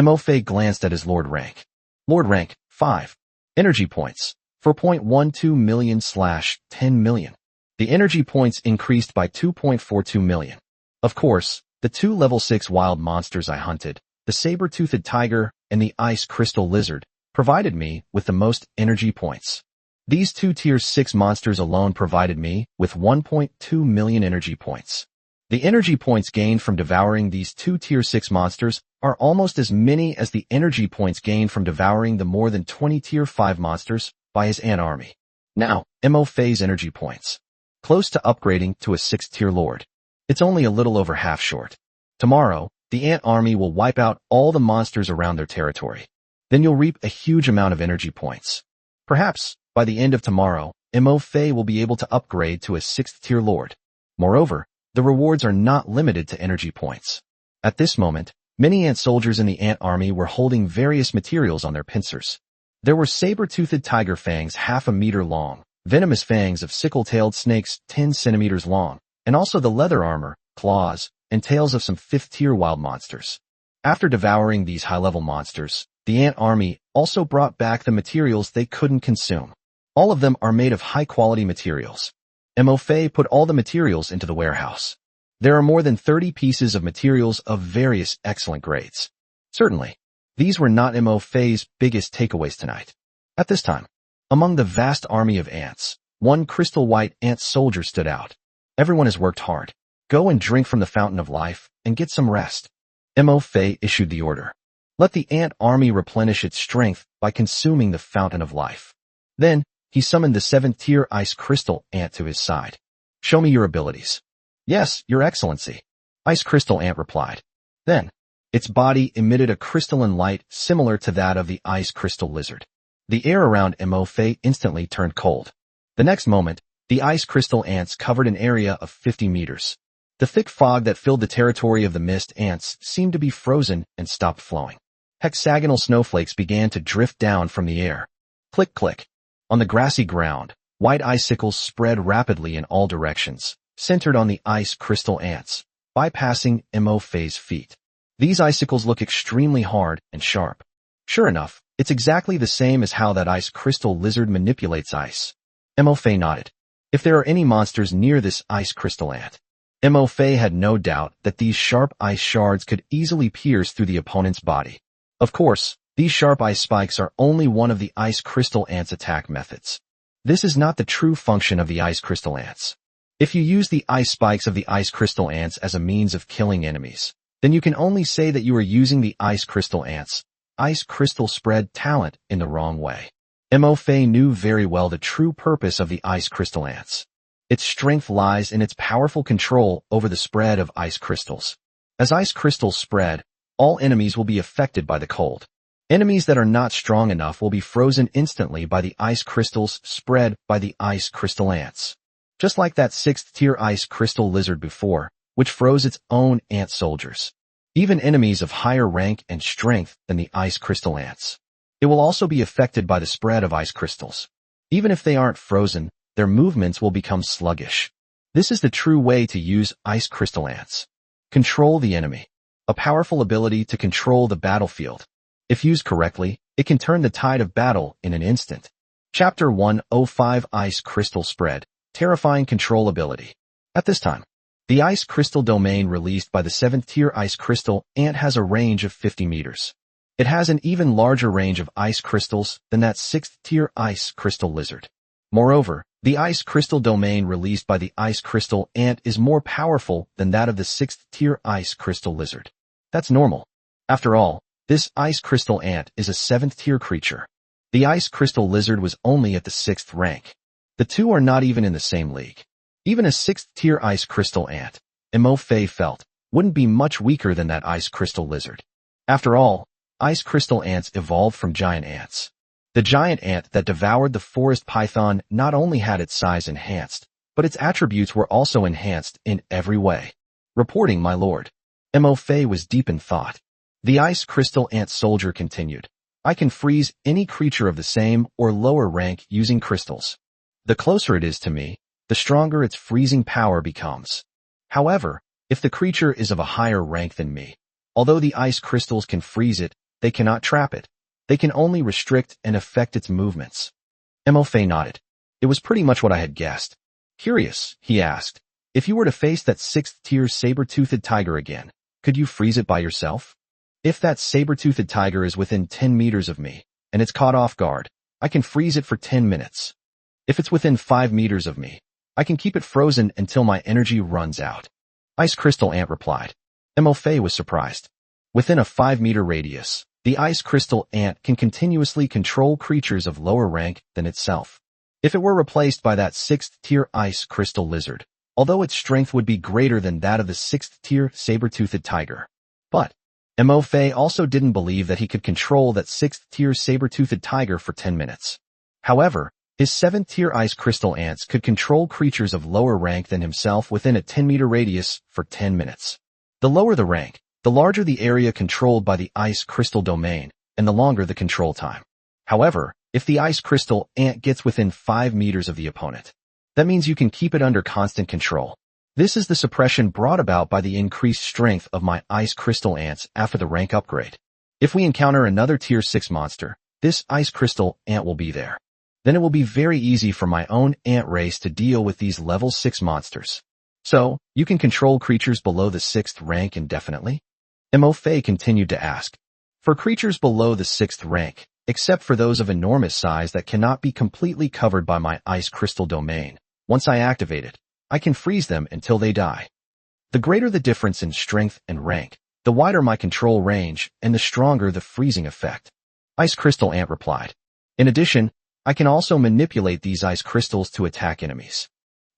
Mo Fei glanced at his Lord rank. Lord rank, 5. Energy points, 4.12 million/10 million. The energy points increased by 2.42 million. Of course, the 2 level 6 wild monsters I hunted, the saber-toothed tiger and the ice crystal lizard, provided me with the most energy points. These 2 tier 6 monsters alone provided me with 1.2 million energy points. The energy points gained from devouring these 2 tier 6 monsters are almost as many as the energy points gained from devouring the more than 20 tier 5 monsters by his ant army. Now, Mo Fei's energy points. Close to upgrading to a 6th tier lord. It's only a little over half short. Tomorrow, the ant army will wipe out all the monsters around their territory. Then you'll reap a huge amount of energy points. Perhaps, by the end of tomorrow, Mo Fei will be able to upgrade to a 6th tier lord. Moreover, the rewards are not limited to energy points. At this moment, many ant soldiers in the ant army were holding various materials on their pincers. There were saber-toothed tiger fangs 1/2 meter long, venomous fangs of sickle-tailed snakes 10 centimeters long, and also the leather armor, claws, and tails of some 5th tier wild monsters. After devouring these high-level monsters, the ant army also brought back the materials they couldn't consume. All of them are made of high-quality materials. Mo Fei put all the materials into the warehouse. There are more than 30 pieces of materials of various excellent grades. Certainly, these were not Mo Fei's biggest takeaways tonight. At this time, among the vast army of ants, one crystal white ant soldier stood out. Everyone has worked hard. Go and drink from the fountain of life and get some rest. Mo Fei issued the order. Let the ant army replenish its strength by consuming the fountain of life. Then, he summoned the 7th tier ice crystal ant to his side. Show me your abilities. Yes, your excellency. Ice crystal ant replied. Then, its body emitted a crystalline light similar to that of the ice crystal lizard. The air around Mo Fei instantly turned cold. The next moment, the ice crystal ants covered an area of 50 meters. The thick fog that filled the territory of the mist ants seemed to be frozen and stopped flowing. Hexagonal snowflakes began to drift down from the air. Click, click. On the grassy ground, white icicles spread rapidly in all directions, centered on the ice crystal ants, bypassing Mo Fei's feet. These icicles look extremely hard and sharp. Sure enough, it's exactly the same as how that ice crystal lizard manipulates ice. Mo Fei nodded. If there are any monsters near this ice crystal ant, Mo Fei had no doubt that these sharp ice shards could easily pierce through the opponent's body. Of course, these sharp ice spikes are only one of the ice crystal ants' attack methods. This is not the true function of the ice crystal ants. If you use the ice spikes of the ice crystal ants as a means of killing enemies, then you can only say that you are using the ice crystal ants' ice crystal spread talent in the wrong way. Mo Fei knew very well the true purpose of the ice crystal ants. Its strength lies in its powerful control over the spread of ice crystals. As ice crystals spread, all enemies will be affected by the cold. Enemies that are not strong enough will be frozen instantly by the ice crystals spread by the ice crystal ants. Just like that 6th tier ice crystal lizard before, which froze its own ant soldiers. Even enemies of higher rank and strength than the ice crystal ants. It will also be affected by the spread of ice crystals. Even if they aren't frozen, their movements will become sluggish. This is the true way to use ice crystal ants. Control the enemy. A powerful ability to control the battlefield. If used correctly, it can turn the tide of battle in an instant. Chapter 105 Ice Crystal Spread, Terrifying Control Ability. At this time, the ice crystal domain released by the 7th tier ice crystal ant has a range of 50 meters. It has an even larger range of ice crystals than that 6th tier ice crystal lizard. Moreover, the ice crystal domain released by the ice crystal ant is more powerful than that of the 6th tier ice crystal lizard. That's normal. After all, this ice crystal ant is a 7th tier creature. The ice crystal lizard was only at the 6th rank. The two are not even in the same league. Even a 6th tier ice crystal ant, Mo Fei felt, wouldn't be much weaker than that ice crystal lizard. After all, ice crystal ants evolved from giant ants. The giant ant that devoured the forest python not only had its size enhanced, but its attributes were also enhanced in every way. Reporting, my lord. Mo Fei was deep in thought. The ice crystal ant soldier continued. I can freeze any creature of the same or lower rank using crystals. The closer it is to me, the stronger its freezing power becomes. However, if the creature is of a higher rank than me, although the ice crystals can freeze it, they cannot trap it. They can only restrict and affect its movements. Mo Fei nodded. It was pretty much what I had guessed. Curious, he asked. If you were to face that 6th tier saber-toothed tiger again, could you freeze it by yourself? If that saber-toothed tiger is within 10 meters of me, and it's caught off guard, I can freeze it for 10 minutes. If it's within 5 meters of me, I can keep it frozen until my energy runs out. Ice Crystal Ant replied. Mo Fei was surprised. Within a 5-meter radius, the Ice Crystal Ant can continuously control creatures of lower rank than itself. If it were replaced by that 6th tier Ice Crystal Lizard, although its strength would be greater than that of the 6th tier saber-toothed tiger. But Mo Fei also didn't believe that he could control that 6th-tier saber-toothed tiger for 10 minutes. However, his 7th-tier ice crystal ants could control creatures of lower rank than himself within a 10-meter radius for 10 minutes. The lower the rank, the larger the area controlled by the ice crystal domain, and the longer the control time. However, if the ice crystal ant gets within 5 meters of the opponent, that means you can keep it under constant control. This is the suppression brought about by the increased strength of my ice crystal ants after the rank upgrade. If we encounter another tier 6 monster, this ice crystal ant will be there. Then it will be very easy for my own ant race to deal with these level 6 monsters. So, you can control creatures below the 6th rank indefinitely? Mo Fei continued to ask. For creatures below the 6th rank, except for those of enormous size that cannot be completely covered by my ice crystal domain, once I activate it, I can freeze them until they die. The greater the difference in strength and rank, the wider my control range and the stronger the freezing effect. Ice Crystal Ant replied. In addition, I can also manipulate these ice crystals to attack enemies.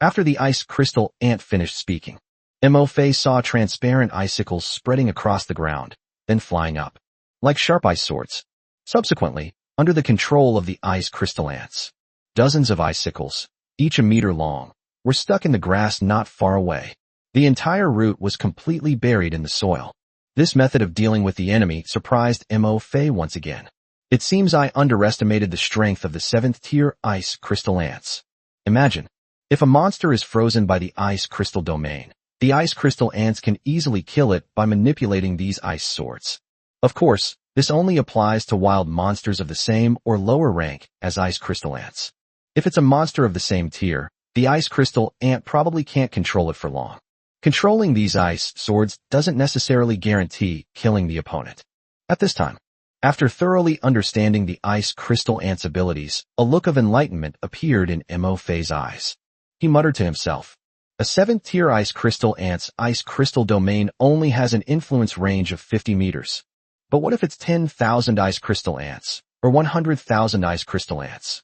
After the Ice Crystal Ant finished speaking, Mo Fei saw transparent icicles spreading across the ground, then flying up, like sharp ice swords. Subsequently, under the control of the Ice Crystal Ants, dozens of icicles, each a meter long, were stuck in the grass not far away. The entire route was completely buried in the soil. This method of dealing with the enemy surprised Mo Fei once again. It seems I underestimated the strength of the 7th-tier ice crystal ants. Imagine, if a monster is frozen by the ice crystal domain, the ice crystal ants can easily kill it by manipulating these ice swords. Of course, this only applies to wild monsters of the same or lower rank as ice crystal ants. If it's a monster of the same tier, the ice crystal ant probably can't control it for long. Controlling these ice swords doesn't necessarily guarantee killing the opponent. At this time, after thoroughly understanding the ice crystal ant's abilities, a look of enlightenment appeared in Mo Fei's eyes. He muttered to himself, a 7th-tier ice crystal ant's ice crystal domain only has an influence range of 50 meters. But what if it's 10,000 ice crystal ants, or 100,000 ice crystal ants?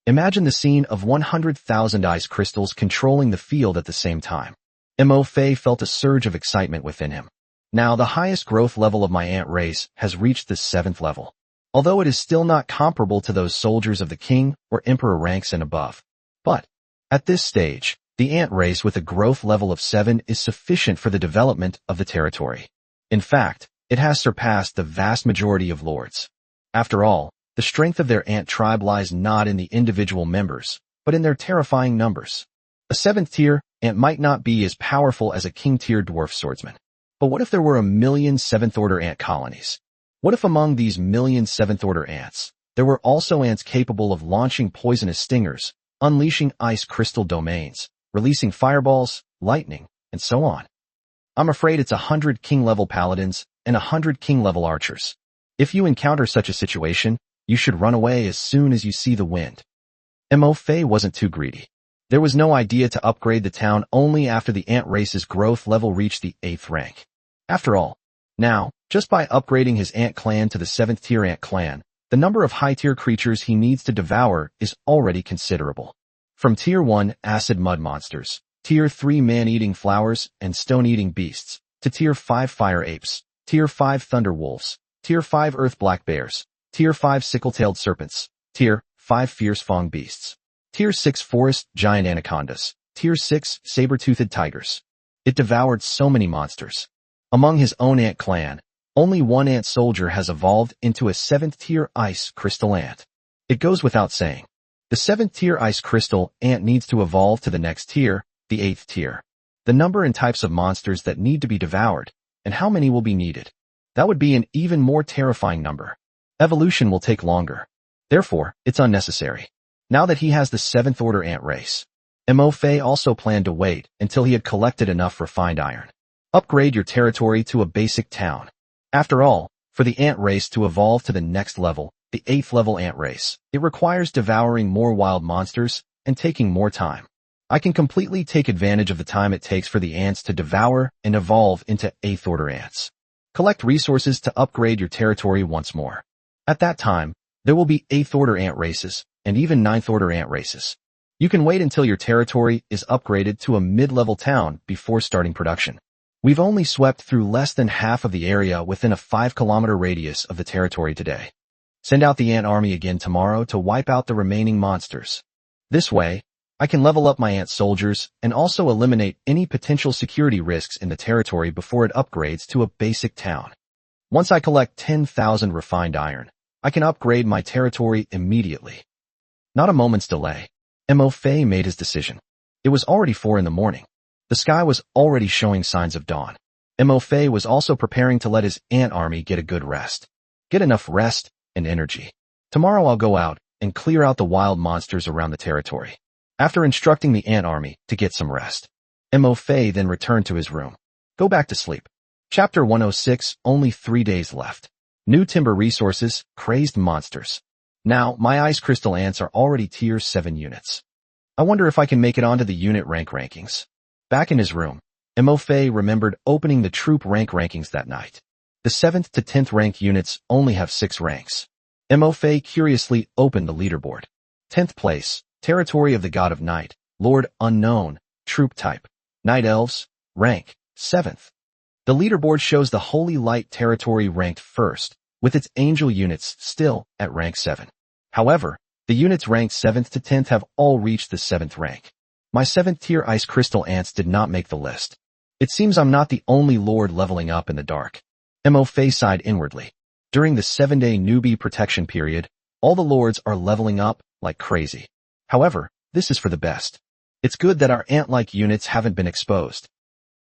Imagine the scene of 100,000 ice crystals controlling the field at the same time. Mo Fei felt a surge of excitement within him. Now the highest growth level of my ant race has reached the 7th level, although it is still not comparable to those soldiers of the king or emperor ranks and above. But, at this stage, the ant race with a growth level of 7 is sufficient for the development of the territory. In fact, it has surpassed the vast majority of lords. After all, the strength of their ant tribe lies not in the individual members, but in their terrifying numbers. A 7th-tier ant might not be as powerful as a king-tier dwarf swordsman. But what if there were 1,000,000 7th-order ant colonies? What if among these 1,000,000 7th-order ants, there were also ants capable of launching poisonous stingers, unleashing ice crystal domains, releasing fireballs, lightning, and so on? I'm afraid it's 100 king-level paladins and 100 king-level archers. If you encounter such a situation, you should run away as soon as you see the wind. Mo Fei wasn't too greedy. There was no idea to upgrade the town only after the ant race's growth level reached the 8th rank. After all, now, just by upgrading his ant clan to the 7th-tier ant clan, the number of high-tier creatures he needs to devour is already considerable. From Tier 1 acid mud monsters, Tier 3 man-eating flowers and stone-eating beasts, to Tier 5 fire apes, Tier 5 thunder wolves, Tier 5 earth black bears, Tier 5 sickle-tailed serpents, Tier 5 fierce fang beasts, Tier 6 forest giant anacondas, Tier 6 saber-toothed tigers. It devoured so many monsters. Among his own ant clan, only one ant soldier has evolved into a 7th-tier ice crystal ant. It goes without saying. The 7th-tier ice crystal ant needs to evolve to the next tier, the 8th tier. The number and types of monsters that need to be devoured, and how many will be needed. That would be an even more terrifying number. Evolution will take longer. Therefore, it's unnecessary. Now that he has the 7th-order ant race, Mo Fei also planned to wait until he had collected enough refined iron. Upgrade your territory to a basic town. After all, for the ant race to evolve to the next level, the 8th level ant race, it requires devouring more wild monsters and taking more time. I can completely take advantage of the time it takes for the ants to devour and evolve into 8th order ants. Collect resources to upgrade your territory once more. At that time, there will be 8th order ant races and even 9th order ant races. You can wait until your territory is upgraded to a mid-level town before starting production. We've only swept through less than half of the area within a 5-kilometer radius of the territory today. Send out the ant army again tomorrow to wipe out the remaining monsters. This way, I can level up my ant soldiers and also eliminate any potential security risks in the territory before it upgrades to a basic town. Once I collect 10,000 refined iron, I can upgrade my territory immediately. Not a moment's delay. Mo Fei made his decision. It was already 4 in the morning. The sky was already showing signs of dawn. Mo Fei was also preparing to let his ant army get a good rest. Get enough rest and energy. Tomorrow I'll go out and clear out the wild monsters around the territory. After instructing the ant army to get some rest, Mo Fei then returned to his room. Go back to sleep. Chapter 106, only 3 days left. New timber resources, crazed monsters. Now, my ice crystal ants are already tier 7 units. I wonder if I can make it onto the unit rank rankings. Back in his room, Mo Fei remembered opening the troop rank rankings that night. The 7th to 10th rank units only have 6 ranks. Mo Fei curiously opened the leaderboard. 10th place, Territory of the God of Night, Lord Unknown, Troop Type, Night Elves, Rank, 7th. The leaderboard shows the Holy Light territory ranked first, with its angel units still at rank 7. However, the units ranked 7th to 10th have all reached the 7th rank. My 7th tier ice crystal ants did not make the list. It seems I'm not the only lord leveling up in the dark. Mo Fei sighed inwardly. During the 7-day newbie protection period, all the lords are leveling up like crazy. However, this is for the best. It's good that our ant-like units haven't been exposed.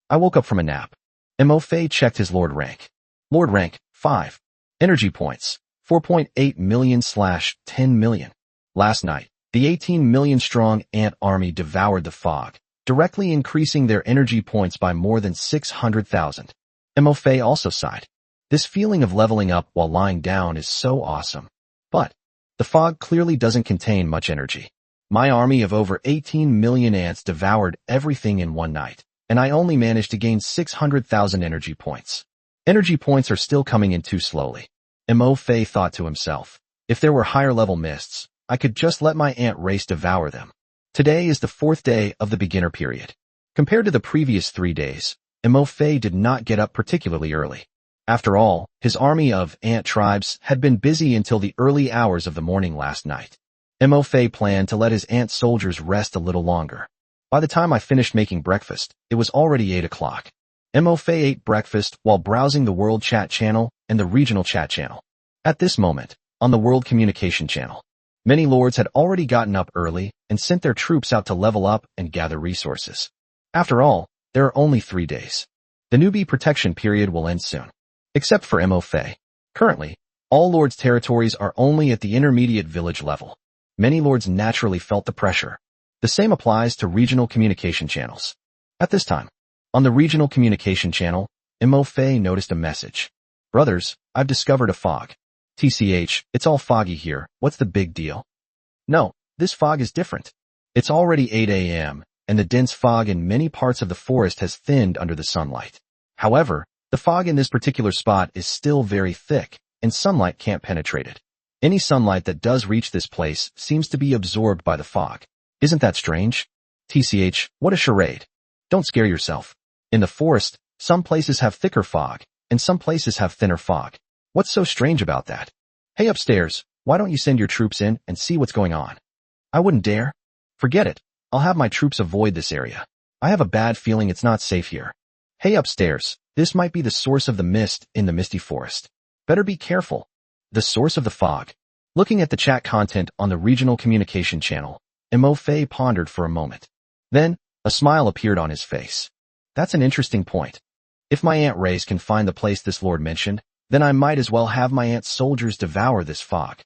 I woke up from a nap. Mo Fei checked his lord rank. Lord rank, 5. Energy points, 4.8 million/10 million. Last night, the 18 million strong ant army devoured the fog, directly increasing their energy points by more than 600,000. Mo Fei also sighed. This feeling of leveling up while lying down is so awesome. But the fog clearly doesn't contain much energy. My army of over 18 million ants devoured everything in one night, and I only managed to gain 600,000 energy points. Energy points are still coming in too slowly. Mo Fei thought to himself. If there were higher level mists, I could just let my ant race devour them. Today is the 4th day of the beginner period. Compared to the previous 3 days, Mo Fei did not get up particularly early. After all, his army of ant tribes had been busy until the early hours of the morning last night. Mo Fei planned to let his ant soldiers rest a little longer. By the time I finished making breakfast, it was already 8 o'clock. Mo Fei ate breakfast while browsing the World Chat channel and the Regional Chat channel. At this moment, on the World Communication channel, many lords had already gotten up early and sent their troops out to level up and gather resources. After all, there are only 3 days. The newbie protection period will end soon. Except for Mo Fei. Currently, all lords' territories are only at the intermediate village level. Many lords naturally felt the pressure. The same applies to regional communication channels. At this time, on the regional communication channel, Mo Fei noticed a message. Brothers, I've discovered a fog. TCH, it's all foggy here, what's the big deal? No, this fog is different. It's already 8 a.m., and the dense fog in many parts of the forest has thinned under the sunlight. However, the fog in this particular spot is still very thick, and sunlight can't penetrate it. Any sunlight that does reach this place seems to be absorbed by the fog. Isn't that strange? TCH, what a charade. Don't scare yourself. In the forest, some places have thicker fog, and some places have thinner fog. What's so strange about that? Hey upstairs, why don't you send your troops in and see what's going on? I wouldn't dare. Forget it. I'll have my troops avoid this area. I have a bad feeling it's not safe here. Hey upstairs, this might be the source of the mist in the misty forest. Better be careful. The source of the fog. Looking at the chat content on the regional communication channel, Mo Fei pondered for a moment. Then, a smile appeared on his face. That's an interesting point. If my ant race can find the place this lord mentioned, then I might as well have my ant soldiers devour this fog.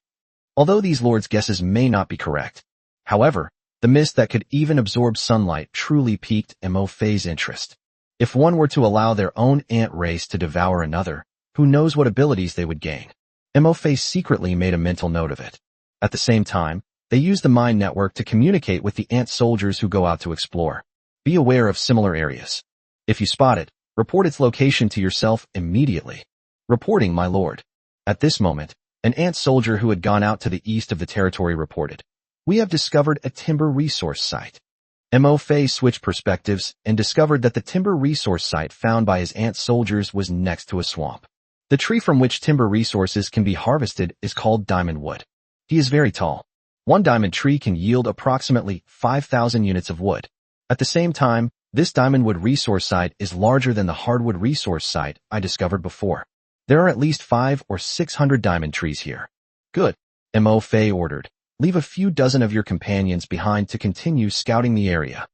Although these lords' guesses may not be correct. However, the mist that could even absorb sunlight truly piqued Mo Fei's interest. If one were to allow their own ant race to devour another, who knows what abilities they would gain. Mo Fei secretly made a mental note of it. At the same time, they use the mind network to communicate with the ant soldiers who go out to explore. Be aware of similar areas. If you spot it, report its location to yourself immediately. Reporting, my lord. At this moment, an ant soldier who had gone out to the east of the territory reported. We have discovered a timber resource site. Mo Fei switched perspectives and discovered that the timber resource site found by his ant soldiers was next to a swamp. The tree from which timber resources can be harvested is called diamond wood. He is very tall. One diamond tree can yield approximately 5,000 units of wood. At the same time, this diamond wood resource site is larger than the hardwood resource site I discovered before. There are at least 500 or 600 diamond trees here. Good, Mo Fei ordered. Leave a few dozen of your companions behind to continue scouting the area.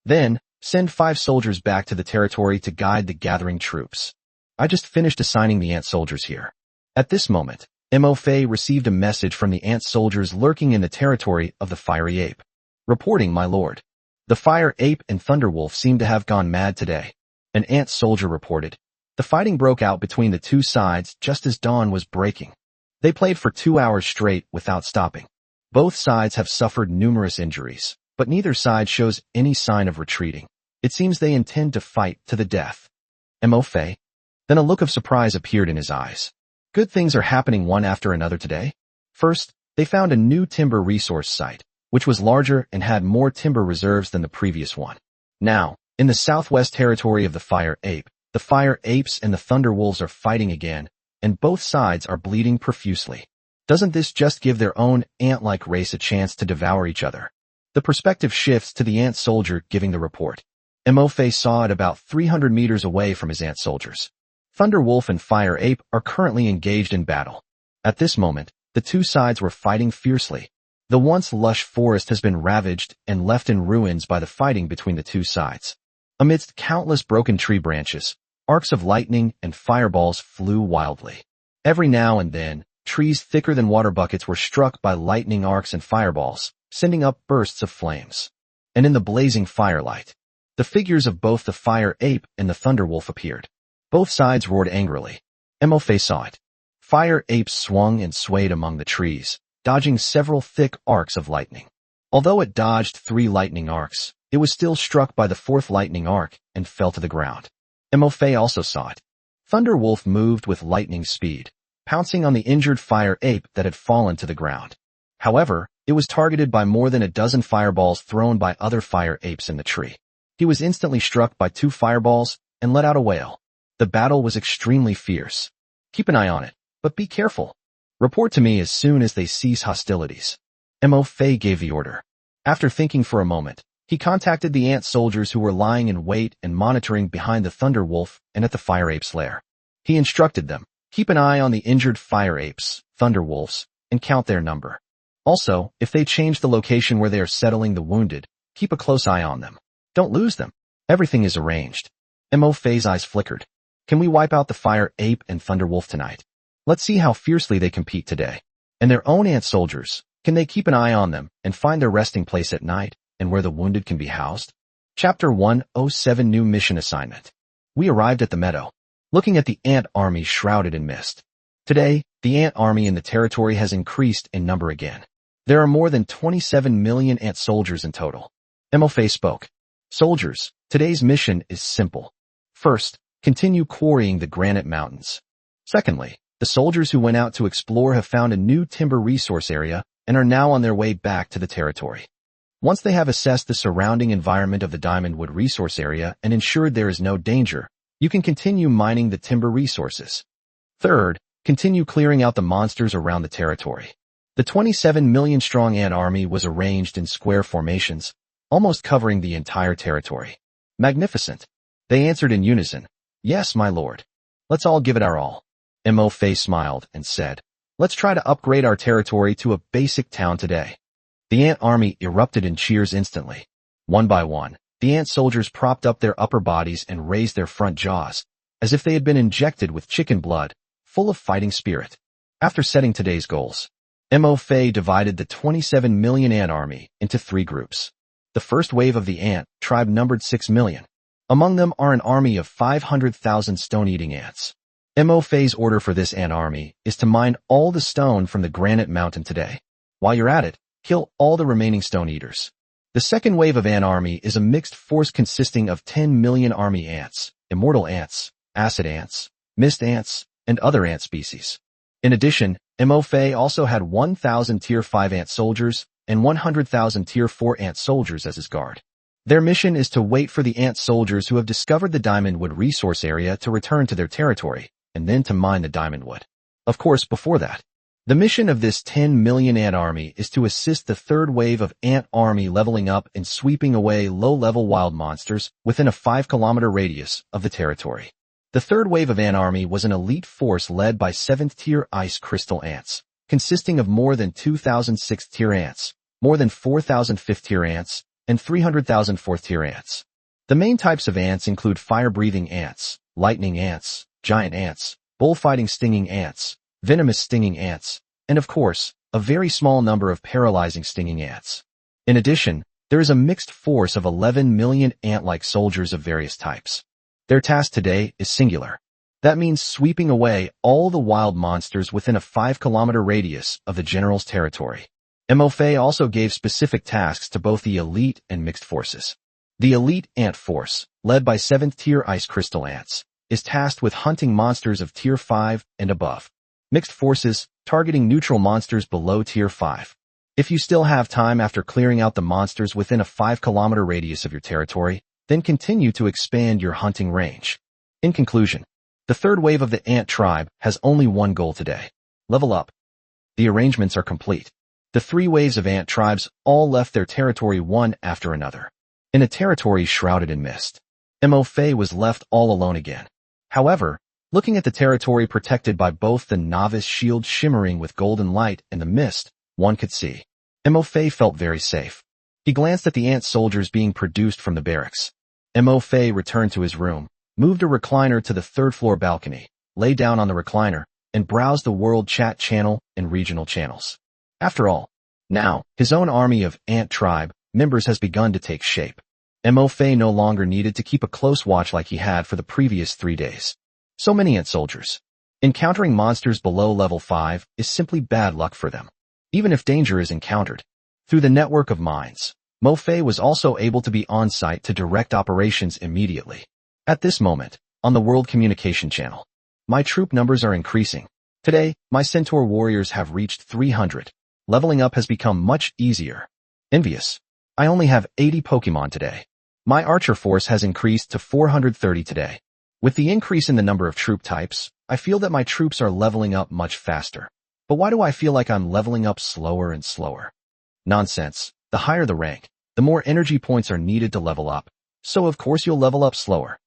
Then, send 5 soldiers back to the territory to guide the gathering troops. I just finished assigning the ant soldiers here. At this moment, Mo Fei received a message from the ant soldiers lurking in the territory of the fiery ape. Reporting, my lord. The fire ape and Thunderwolf seem to have gone mad today. An ant soldier reported. The fighting broke out between the two sides just as dawn was breaking. They played for 2 hours straight without stopping. Both sides have suffered numerous injuries, but neither side shows any sign of retreating. It seems they intend to fight to the death. Mo Fei? Then a look of surprise appeared in his eyes. Good things are happening one after another today. First, they found a new timber resource site, which was larger and had more timber reserves than the previous one. Now, in the southwest territory of the fire ape, the fire apes and the thunder wolves are fighting again, and both sides are bleeding profusely. Doesn't this just give their own ant-like race a chance to devour each other? The perspective shifts to the ant soldier giving the report. Mo Fei saw it about 300 meters away from his ant soldiers. Thunder Wolf and Fire Ape are currently engaged in battle. At this moment, the two sides were fighting fiercely. The once lush forest has been ravaged and left in ruins by the fighting between the two sides. Amidst countless broken tree branches, arcs of lightning and fireballs flew wildly. Every now and then, trees thicker than water buckets were struck by lightning arcs and fireballs, sending up bursts of flames. And in the blazing firelight, the figures of both the Fire Ape and the Thunder Wolf appeared. Both sides roared angrily. Mo Fei saw it. Fire Ape swung and swayed among the trees, dodging several thick arcs of lightning. Although it dodged 3 lightning arcs, it was still struck by the 4th lightning arc and fell to the ground. Mo Fei also saw it. Thunder Wolf moved with lightning speed, pouncing on the injured Fire Ape that had fallen to the ground. However, it was targeted by more than a dozen fireballs thrown by other Fire Apes in the tree. He was instantly struck by 2 fireballs and let out a wail. The battle was extremely fierce. Keep an eye on it, but be careful. Report to me as soon as they cease hostilities. Mo Fei gave the order. After thinking for a moment, he contacted the ant soldiers who were lying in wait and monitoring behind the Thunder Wolf and at the Fire Ape's lair. He instructed them, keep an eye on the injured Fire Apes, Thunder Wolves, and count their number. Also, if they change the location where they are settling the wounded, keep a close eye on them. Don't lose them. Everything is arranged. Mo Fei's eyes flickered. Can we wipe out the Fire Ape and Thunder Wolf tonight? Let's see how fiercely they compete today. And their own ant soldiers, can they keep an eye on them and find their resting place at night and where the wounded can be housed? Chapter 107 New Mission Assignment. We arrived at the meadow, looking at the ant army shrouded in mist. Today, the ant army in the territory has increased in number again. There are more than 27 million ant soldiers in total. Mo Fei spoke. Soldiers, today's mission is simple. First, continue quarrying the granite mountains. Secondly, the soldiers who went out to explore have found a new timber resource area and are now on their way back to the territory. Once they have assessed the surrounding environment of the Diamondwood resource area and ensured there is no danger, you can continue mining the timber resources. Third, continue clearing out the monsters around the territory. The 27 million strong ant army was arranged in square formations, almost covering the entire territory. Magnificent. They answered in unison. Yes, my lord. Let's all give it our all. Mo Fei smiled and said, let's try to upgrade our territory to a basic town today. The ant army erupted in cheers instantly. One by one, the ant soldiers propped up their upper bodies and raised their front jaws, as if they had been injected with chicken blood, full of fighting spirit. After setting today's goals, Mo Fei divided the 27 million ant army into 3 groups. The first wave of the ant tribe numbered 6 million. Among them are an army of 500,000 stone-eating ants. Mo Fei's order for this ant army is to mine all the stone from the granite mountain today. While you're at it, kill all the remaining stone-eaters. The second wave of ant army is a mixed force consisting of 10 million army ants, immortal ants, acid ants, mist ants, and other ant species. In addition, Mo Fei also had 1,000 Tier 5 ant soldiers and 100,000 Tier 4 ant soldiers as his guard. Their mission is to wait for the ant soldiers who have discovered the diamondwood resource area to return to their territory, and then to mine the diamondwood. Of course, before that, the mission of this 10 million ant army is to assist the third wave of ant army leveling up and sweeping away low-level wild monsters within a 5-kilometer radius of the territory. The third wave of ant army was an elite force led by 7th-tier ice crystal ants, consisting of more than 2,000 6th-tier ants, more than 4,000 5th-tier ants, and 300,000 4th-tier ants. The main types of ants include fire-breathing ants, lightning ants, giant ants, bullfighting stinging ants, venomous stinging ants, and of course, a very small number of paralyzing stinging ants. In addition, there is a mixed force of 11 million ant-like soldiers of various types. Their task today is singular. That means sweeping away all the wild monsters within a 5-kilometer radius of the general's territory. MOFA also gave specific tasks to both the elite and mixed forces. The elite ant force, led by 7th-tier ice crystal ants, is tasked with hunting monsters of Tier 5 and above. Mixed forces, targeting neutral monsters below Tier 5. If you still have time after clearing out the monsters within a 5-kilometer radius of your territory, then continue to expand your hunting range. In conclusion, the third wave of the ant tribe has only one goal today: level up. The arrangements are complete. The 3 waves of ant tribes all left their territory one after another. In a territory shrouded in mist, MOFA was left all alone again. However, looking at the territory protected by both the novice shield shimmering with golden light and the mist, one could see MOFA felt very safe. He glanced at the ant soldiers being produced from the barracks. MOFA returned to his room, moved a recliner to the 3rd-floor balcony, lay down on the recliner, and browsed the world chat channel and regional channels. After all, now, his own army of ant tribe members has begun to take shape. MOFA no longer needed to keep a close watch like he had for the previous 3 days. So many ant soldiers. Encountering monsters below level 5 is simply bad luck for them. Even if danger is encountered, through the network of mines, MOFA was also able to be on site to direct operations immediately. At this moment, on the World Communication Channel, my troop numbers are increasing. Today, my Centaur warriors have reached 300. Leveling up has become much easier. Envious. I only have 80 Pokemon today. My archer force has increased to 430 today. With the increase in the number of troop types, I feel that my troops are leveling up much faster. But why do I feel like I'm leveling up slower and slower? Nonsense. The higher the rank, the more energy points are needed to level up. So of course you'll level up slower.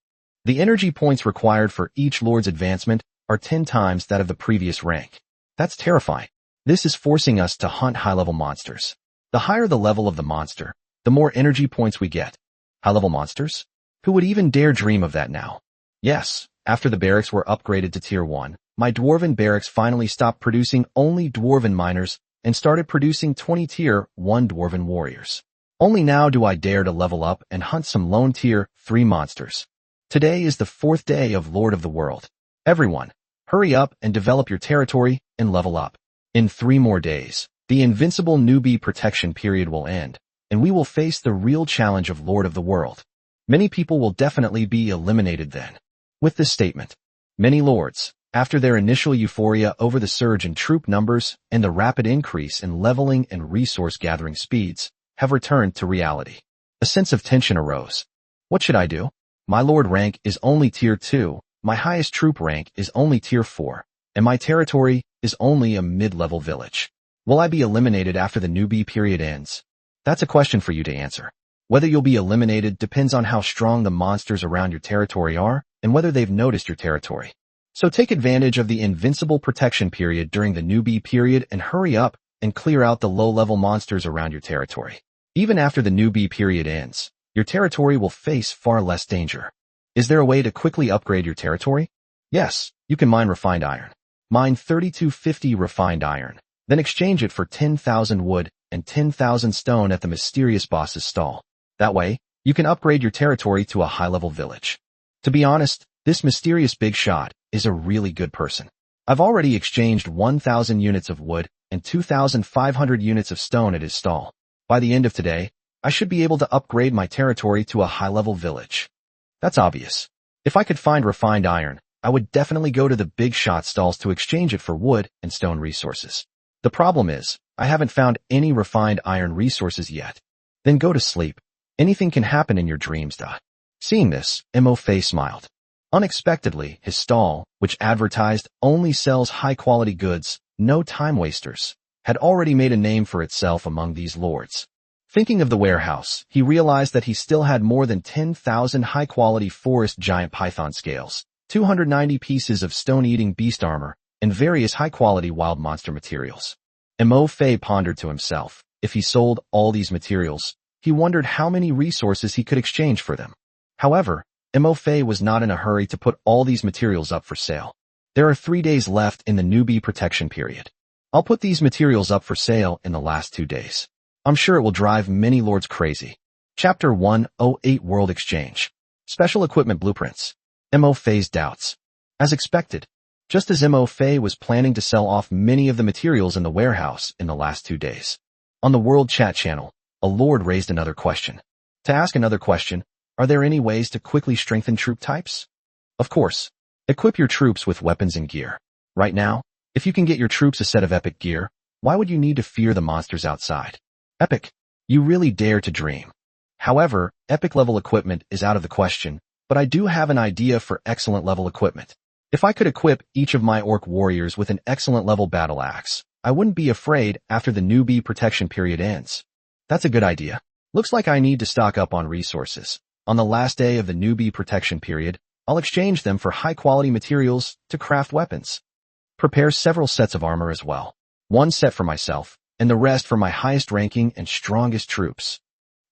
The energy points required for each lord's advancement are 10 times that of the previous rank. That's terrifying. This is forcing us to hunt high-level monsters. The higher the level of the monster, the more energy points we get. High-level monsters? Who would even dare dream of that now? Yes, after the barracks were upgraded to Tier 1, my dwarven barracks finally stopped producing only dwarven miners and started producing 20 Tier 1 dwarven warriors. Only now do I dare to level up and hunt some lone Tier 3 monsters. Today is the 4th day of Lord of the World. Everyone, hurry up and develop your territory and level up. In 3 more days, the invincible newbie protection period will end, and we will face the real challenge of Lord of the World. Many people will definitely be eliminated then. With this statement, many lords, after their initial euphoria over the surge in troop numbers and the rapid increase in leveling and resource gathering speeds, have returned to reality. A sense of tension arose. What should I do? My lord rank is only Tier 2, my highest troop rank is only Tier 4, and my territory is only a mid-level village. Will I be eliminated after the newbie period ends? That's a question for you to answer. Whether you'll be eliminated depends on how strong the monsters around your territory are and whether they've noticed your territory. So take advantage of the invincible protection period during the newbie period and hurry up and clear out the low-level monsters around your territory. Even after the newbie period ends, your territory will face far less danger. Is there a way to quickly upgrade your territory? Yes, you can mine refined iron. Mine 3250 refined iron, then exchange it for 10,000 wood and 10,000 stone at the mysterious boss's stall. That way, you can upgrade your territory to a high-level village. To be honest, this mysterious big shot is a really good person. I've already exchanged 1,000 units of wood and 2,500 units of stone at his stall. By the end of today, I should be able to upgrade my territory to a high-level village. That's obvious. If I could find refined iron, I would definitely go to the big shot stalls to exchange it for wood and stone resources. The problem is, I haven't found any refined iron resources yet. Then go to sleep. Anything can happen in your dreams. Seeing this, Mo Fei smiled. Unexpectedly, his stall, which advertised only sells high-quality goods, no time wasters, had already made a name for itself among these lords. Thinking of the warehouse, he realized that he still had more than 10,000 high-quality forest giant python scales, 290 pieces of stone-eating beast armor, and various high-quality wild monster materials. Mo Fei pondered to himself, if he sold all these materials, he wondered how many resources he could exchange for them. However, Mo Fei was not in a hurry to put all these materials up for sale. There are 3 days left in the newbie protection period. I'll put these materials up for sale in the last 2 days. I'm sure it will drive many lords crazy. Chapter 108 World Exchange. Special Equipment Blueprints. Mo Fei's doubts. As expected, just as Mo Fei was planning to sell off many of the materials in the warehouse in the last 2 days. On the World Chat channel, a lord raised another question. To ask another question, are there any ways to quickly strengthen troop types? Of course. Equip your troops with weapons and gear. Right now, if you can get your troops a set of epic gear, why would you need to fear the monsters outside? Epic. You really dare to dream. However, epic level equipment is out of the question, but I do have an idea for excellent level equipment. If I could equip each of my orc warriors with an excellent level battle axe, I wouldn't be afraid after the newbie protection period ends. That's a good idea. Looks like I need to stock up on resources. On the last day of the newbie protection period, I'll exchange them for high-quality materials to craft weapons. Prepare several sets of armor as well. 1 set for myself, and the rest for my highest-ranking and strongest troops.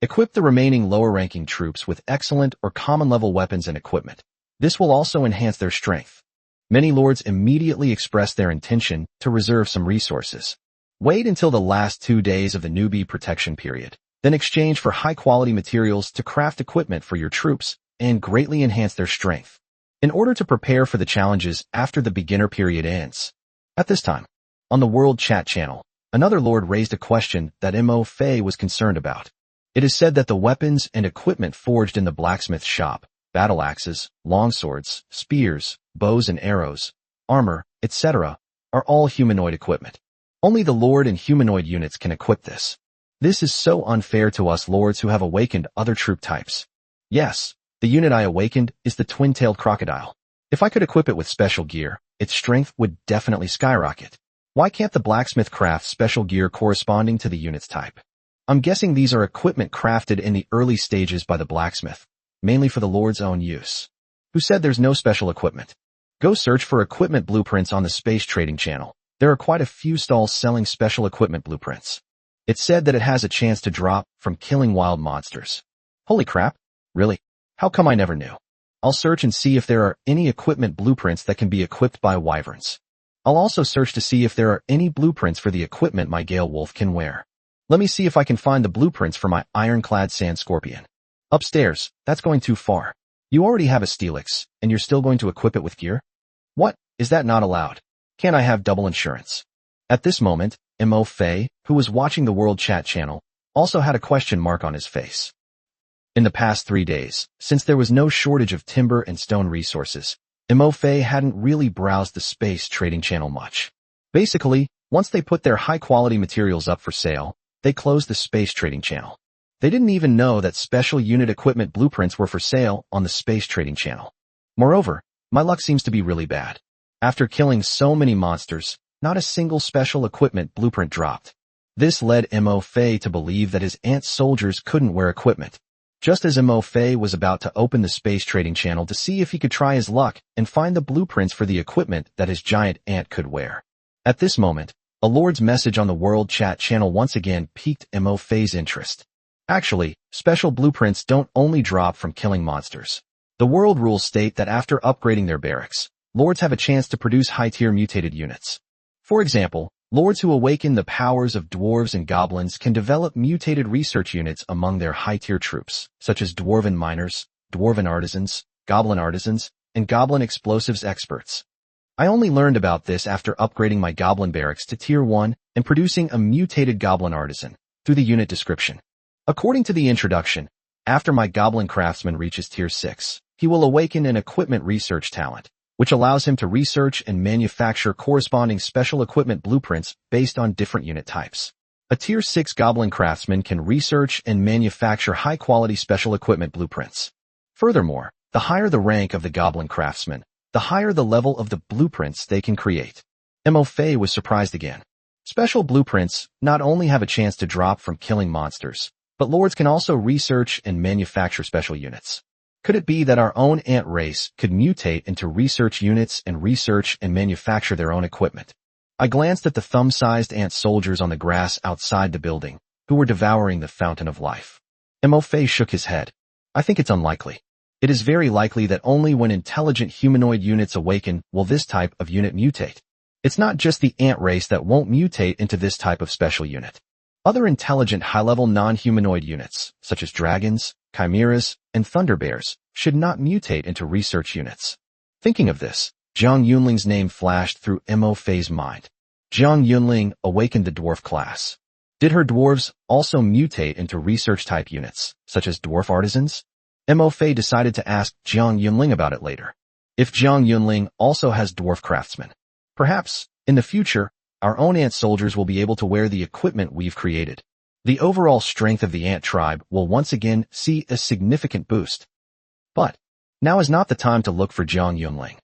Equip the remaining lower-ranking troops with excellent or common-level weapons and equipment. This will also enhance their strength. Many lords immediately express their intention to reserve some resources. Wait until the last 2 days of the newbie protection period, then exchange for high-quality materials to craft equipment for your troops and greatly enhance their strength, in order to prepare for the challenges after the beginner period ends. At this time, on the World Chat channel, another lord raised a question that Mo Fei was concerned about. It is said that the weapons and equipment forged in the blacksmith shop, battle axes, longswords, spears, bows and arrows, armor, etc., are all humanoid equipment. Only the lord and humanoid units can equip this. This is so unfair to us lords who have awakened other troop types. Yes, the unit I awakened is the twin-tailed crocodile. If I could equip it with special gear, its strength would definitely skyrocket. Why can't the blacksmith craft special gear corresponding to the unit's type? I'm guessing these are equipment crafted in the early stages by the blacksmith, mainly for the lord's own use. Who said there's no special equipment? Go search for equipment blueprints on the Space Trading channel. There are quite a few stalls selling special equipment blueprints. It's said that it has a chance to drop from killing wild monsters. Holy crap, really? How come I never knew? I'll search and see if there are any equipment blueprints that can be equipped by wyverns. I'll also search to see if there are any blueprints for the equipment my Gale Wolf can wear. Let me see if I can find the blueprints for my ironclad sand scorpion. Upstairs, that's going too far. You already have a Steelix, and you're still going to equip it with gear? What? Is that not allowed? Can't I have double insurance? At this moment, Mo Fei, who was watching the World Chat channel, also had a question mark on his face. In the past 3 days, since there was no shortage of timber and stone resources, Mo Fei hadn't really browsed the Space Trading channel much. Basically, once they put their high-quality materials up for sale, they closed the Space Trading channel. They didn't even know that special unit equipment blueprints were for sale on the Space Trading channel. Moreover, my luck seems to be really bad. After killing so many monsters, not a single special equipment blueprint dropped. This led Mo Fei to believe that his ant soldiers couldn't wear equipment. Just as Mo Fei was about to open the Space Trading channel to see if he could try his luck and find the blueprints for the equipment that his giant ant could wear. At this moment, a lord's message on the World Chat channel once again piqued Mo Fei's interest. Actually, special blueprints don't only drop from killing monsters. The world rules state that after upgrading their barracks, lords have a chance to produce high-tier mutated units. For example, lords who awaken the powers of dwarves and goblins can develop mutated research units among their high-tier troops, such as dwarven miners, dwarven artisans, and goblin explosives experts. I only learned about this after upgrading my goblin barracks to tier 1 and producing a mutated goblin artisan through the unit description. According to the introduction, after my goblin craftsman reaches tier 6, he will awaken an equipment research talent, which allows him to research and manufacture corresponding special equipment blueprints based on different unit types. A Tier 6 Goblin craftsman can research and manufacture high-quality special equipment blueprints. Furthermore, the higher the rank of the Goblin craftsman, the higher the level of the blueprints they can create. Mo Fei was surprised again. Special blueprints not only have a chance to drop from killing monsters, but lords can also research and manufacture special units. Could it be that our own ant race could mutate into research units and research and manufacture their own equipment? I glanced at the thumb-sized ant soldiers on the grass outside the building, who were devouring the fountain of life. Mo Fei shook his head. I think it's unlikely. It is very likely that only when intelligent humanoid units awaken will this type of unit mutate. It's not just the ant race that won't mutate into this type of special unit. Other intelligent high-level non-humanoid units, such as dragons, chimeras, and thunderbears, should not mutate into research units. Thinking of this, Zhang Yunling's name flashed through Mo Fei's mind. Zhang Yunling awakened the dwarf class. Did her dwarves also mutate into research-type units, such as dwarf artisans? Mo Fei decided to ask Zhang Yunling about it later. If Zhang Yunling also has dwarf craftsmen, perhaps, in the future, our own ant soldiers will be able to wear the equipment we've created. The overall strength of the ant tribe will once again see a significant boost. But now is not the time to look for Zhang Yunling.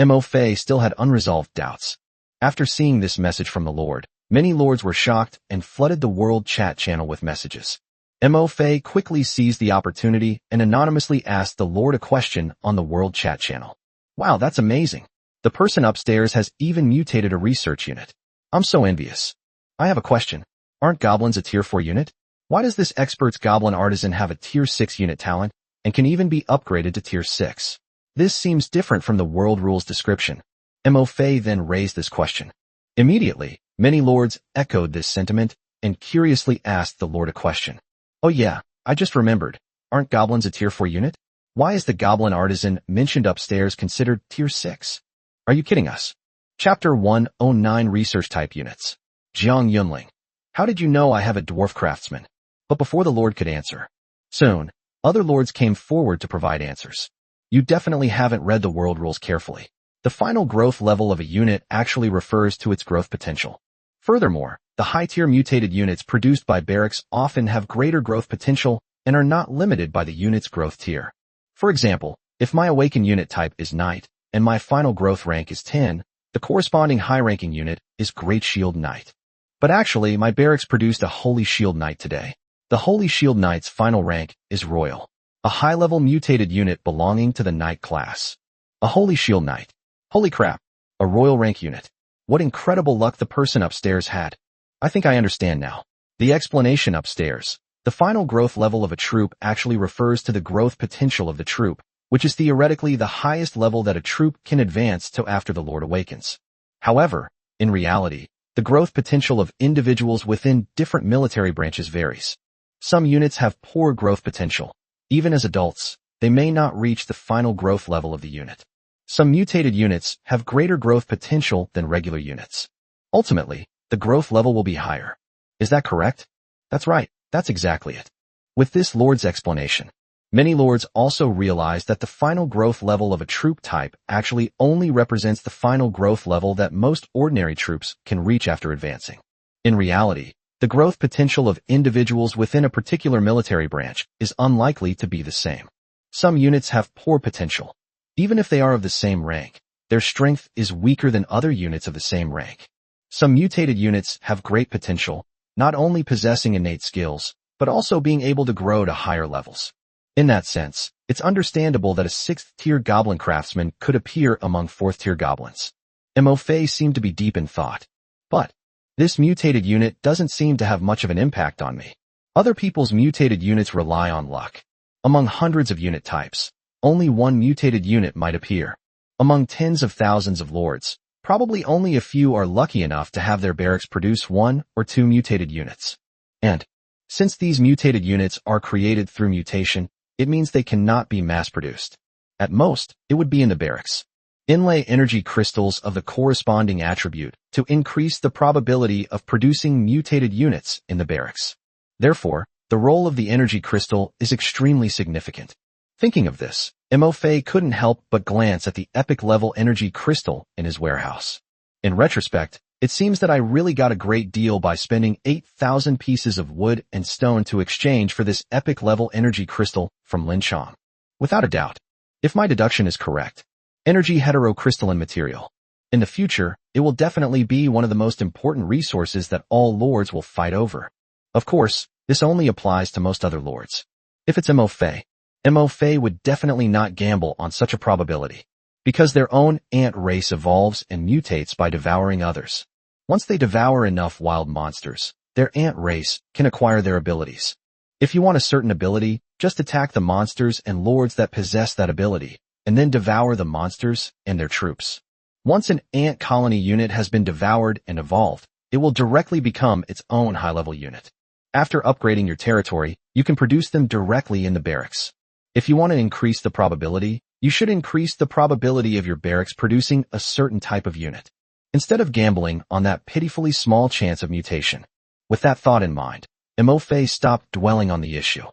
Mo Fei still had unresolved doubts. After seeing this message from the Lord, many lords were shocked and flooded the world chat channel with messages. Mo Fei quickly seized the opportunity and anonymously asked the Lord a question on the world chat channel. Wow, that's amazing. The person upstairs has even mutated a research unit. I'm so envious. I have a question. Aren't goblins a tier 4 unit? Why does this expert's goblin artisan have a tier 6 unit talent and can even be upgraded to tier 6? This seems different from the world rules description. Mo Fei then raised this question. Immediately, many lords echoed this sentiment and curiously asked the Lord a question. Oh yeah, I just remembered. Aren't goblins a tier 4 unit? Why is the goblin artisan mentioned upstairs considered tier 6? Are you kidding us? Chapter 109 Research Type Units. Zhang Yunling. How did you know I have a dwarf craftsman? But before the Lord could answer, soon, other lords came forward to provide answers. You definitely haven't read the world rules carefully. The final growth level of a unit actually refers to its growth potential. Furthermore, the high-tier mutated units produced by barracks often have greater growth potential and are not limited by the unit's growth tier. For example, if my awakened unit type is Knight and my final growth rank is 10, the corresponding high-ranking unit is Great Shield Knight. But actually, my barracks produced a Holy Shield Knight today. The Holy Shield Knight's final rank is Royal, a high-level mutated unit belonging to the Knight class. A Holy Shield Knight. Holy crap, a Royal rank unit. What incredible luck the person upstairs had. I think I understand now. The explanation upstairs. The final growth level of a troop actually refers to the growth potential of the troop, which is theoretically the highest level that a troop can advance to after the Lord awakens. However, in reality, the growth potential of individuals within different military branches varies. Some units have poor growth potential. Even as adults, they may not reach the final growth level of the unit. Some mutated units have greater growth potential than regular units. Ultimately, the growth level will be higher. Is that correct? That's right, that's exactly it. With this Lord's explanation, many lords also realized that the final growth level of a troop type actually only represents the final growth level that most ordinary troops can reach after advancing. In reality, the growth potential of individuals within a particular military branch is unlikely to be the same. Some units have poor potential. Even if they are of the same rank, their strength is weaker than other units of the same rank. Some mutated units have great potential, not only possessing innate skills, but also being able to grow to higher levels. In that sense, it's understandable that a 6th-tier goblin craftsman could appear among 4th-tier goblins. Mo Fei seemed to be deep in thought. But this mutated unit doesn't seem to have much of an impact on me. Other people's mutated units rely on luck. Among hundreds of unit types, only one mutated unit might appear. Among tens of thousands of lords, probably only a few are lucky enough to have their barracks produce 1 or 2 mutated units. And since these mutated units are created through mutation, it means they cannot be mass-produced. At most, it would be in the barracks. Inlay energy crystals of the corresponding attribute to increase the probability of producing mutated units in the barracks. Therefore, the role of the energy crystal is extremely significant. Thinking of this, Mo Fei couldn't help but glance at the epic-level energy crystal in his warehouse. In retrospect, It seems that I really got a great deal by spending 8,000 pieces of wood and stone to exchange for this epic-level energy crystal from Lin Chong. Without a doubt, if my deduction is correct, energy heterocrystalline material. In the future, it will definitely be one of the most important resources that all lords will fight over. Of course, this only applies to most other lords. If it's Mo Fei would definitely not gamble on such a probability, because their own ant race evolves and mutates by devouring others. Once they devour enough wild monsters, their ant race can acquire their abilities. If you want a certain ability, just attack the monsters and lords that possess that ability, and then devour the monsters and their troops. Once an ant colony unit has been devoured and evolved, it will directly become its own high-level unit. After upgrading your territory, you can produce them directly in the barracks. If you want to increase the probability, you should increase the probability of your barracks producing a certain type of unit, instead of gambling on that pitifully small chance of mutation. With that thought in mind, Mo Fei stopped dwelling on the issue.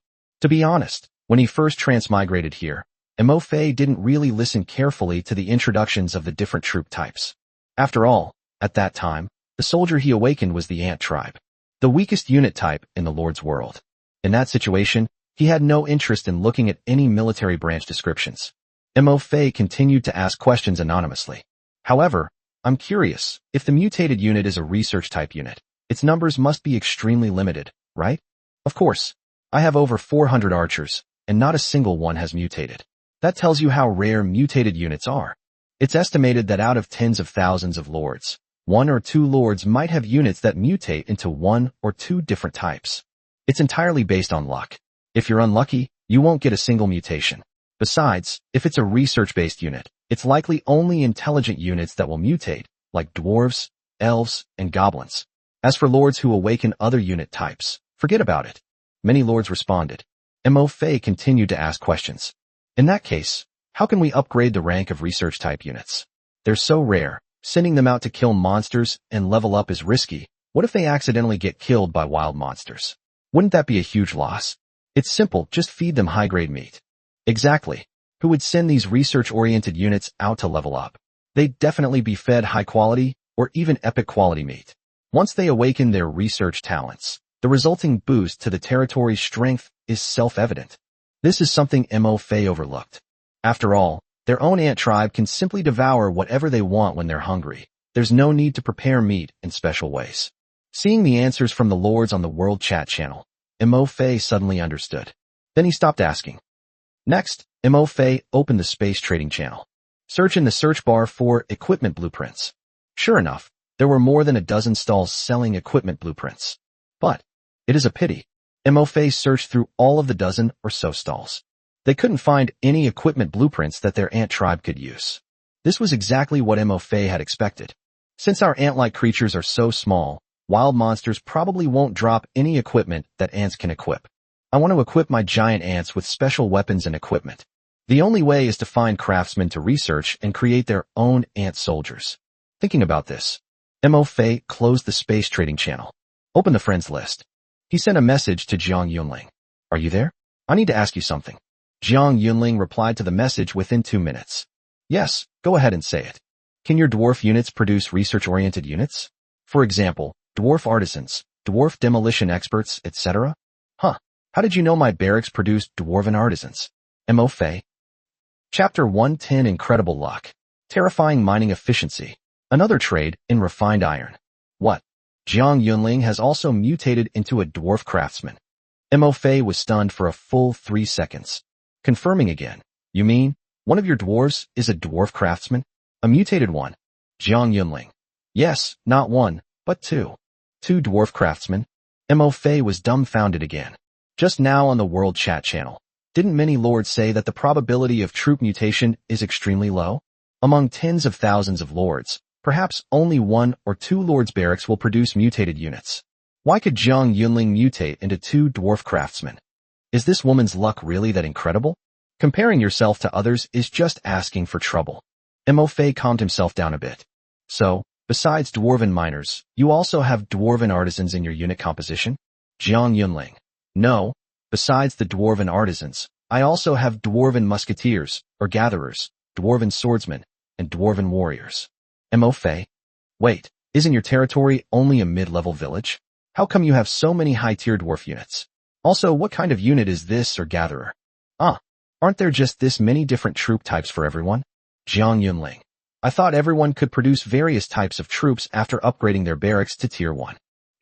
To be honest, when he first transmigrated here, Mo Fei didn't really listen carefully to the introductions of the different troop types. After all, at that time, the soldier he awakened was the ant tribe, the weakest unit type in the Lord's world. In that situation, he had no interest in looking at any military branch descriptions. Mo Fei continued to ask questions anonymously. However, I'm curious, if the mutated unit is a research-type unit, its numbers must be extremely limited, right? Of course, I have over 400 archers, and not a single one has mutated. That tells you how rare mutated units are. It's estimated that out of tens of thousands of lords, 1 or 2 lords might have units that mutate into 1 or 2 different types. It's entirely based on luck. If you're unlucky, you won't get a single mutation. Besides, if it's a research-based unit, it's likely only intelligent units that will mutate, like dwarves, elves, and goblins. As for lords who awaken other unit types, forget about it. Many lords responded. Mo Fei continued to ask questions. In that case, how can we upgrade the rank of research-type units? They're so rare, sending them out to kill monsters and level up is risky. What if they accidentally get killed by wild monsters? Wouldn't that be a huge loss? It's simple, just feed them high-grade meat. Exactly. Who would send these research-oriented units out to level up? They'd definitely be fed high-quality or even epic-quality meat. Once they awaken their research talents, the resulting boost to the territory's strength is self-evident. This is something Mo Fei overlooked. After all, their own ant tribe can simply devour whatever they want when they're hungry. There's no need to prepare meat in special ways. Seeing the answers from the lords on the World Chat channel, Mo Fei suddenly understood. Then he stopped asking. Next, Mo Fei opened the space trading channel. Search in the search bar for equipment blueprints. Sure enough, there were more than a dozen stalls selling equipment blueprints. But it is a pity. Mo Fei searched through all of the dozen or so stalls. They couldn't find any equipment blueprints that their ant tribe could use. This was exactly what Mo Fei had expected. Since our ant-like creatures are so small, wild monsters probably won't drop any equipment that ants can equip. I want to equip my giant ants with special weapons and equipment. The only way is to find craftsmen to research and create their own ant soldiers. Thinking about this, Mo Fei closed the space trading channel. Open the friends list. He sent a message to Jiang Yunling. Are you there? I need to ask you something. Jiang Yunling replied to the message within 2 minutes. Yes, go ahead and say it. Can your dwarf units produce research-oriented units? For example, dwarf artisans, dwarf demolition experts, etc.? Huh. How did you know my barracks produced dwarven artisans? Mo Fei. Chapter 110 Incredible Luck. Terrifying mining efficiency. Another trade in refined iron. What? Jiang Yunling has also mutated into a dwarf craftsman. Mo Fei was stunned for a full 3 seconds. Confirming again. You mean, one of your dwarves is a dwarf craftsman? A mutated one? Jiang Yunling. Yes, not 1, but 2. 2 dwarf craftsmen. Mo Fei was dumbfounded again. Just now on the World Chat channel, didn't many lords say that the probability of troop mutation is extremely low? Among tens of thousands of lords, perhaps only 1 or 2 lords' barracks will produce mutated units. Why could Jiang Yunling mutate into 2 dwarf craftsmen? Is this woman's luck really that incredible? Comparing yourself to others is just asking for trouble. Mo Fei calmed himself down a bit. So, besides dwarven miners, you also have dwarven artisans in your unit composition? Jiang Yunling. No, besides the dwarven artisans, I also have dwarven musketeers, or gatherers, dwarven swordsmen, and dwarven warriors. Mo Fei. Wait, Isn't your territory only a mid-level village? How come you have so many high-tier dwarf units? Also, what kind of unit is this or gatherer? Aren't there just this many different troop types for everyone? Jiang Yunling. I thought everyone could produce various types of troops after upgrading their barracks to Tier 1.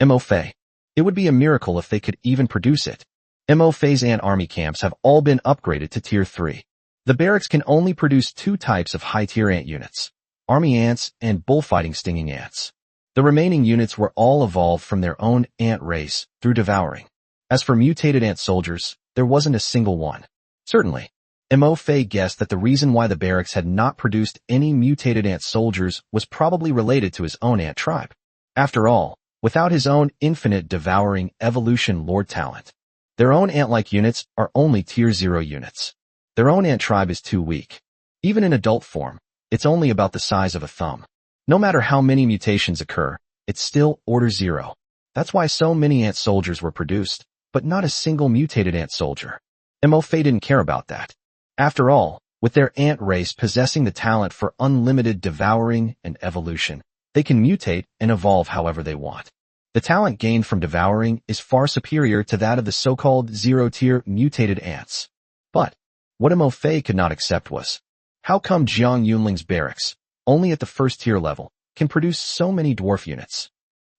Mo Fei. It would be a miracle if they could even produce it. Mo Fei's ant army camps have all been upgraded to Tier 3. The barracks can only produce 2 types of high-tier ant units, army ants and bullfighting stinging ants. The remaining units were all evolved from their own ant race through Devouring. As for mutated ant soldiers, there wasn't a single one. Certainly, Mo Fei guessed that the reason why the barracks had not produced any mutated ant soldiers was probably related to his own ant tribe. After all, without his own infinite devouring evolution lord talent, their own ant-like units are only Tier 0 units. Their own ant tribe is too weak. Even in adult form, it's only about the size of a thumb. No matter how many mutations occur, it's still Order 0. That's why so many ant soldiers were produced, but not a single mutated ant soldier. Mo Fei didn't care about that. After all, with their ant race possessing the talent for unlimited devouring and evolution, they can mutate and evolve however they want. The talent gained from devouring is far superior to that of the so-called zero-tier mutated ants. But what Mo Fei could not accept was, how come Jiang Yunling's barracks, only at the first tier level, can produce so many dwarf units?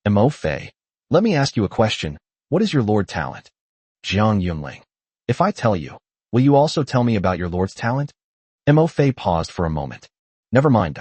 Mo Fei, let me ask you a question. What is your lord talent? Jiang Yunling. If I tell you, will you also tell me about your lord's talent? Mo Fei paused for a moment. Never mind.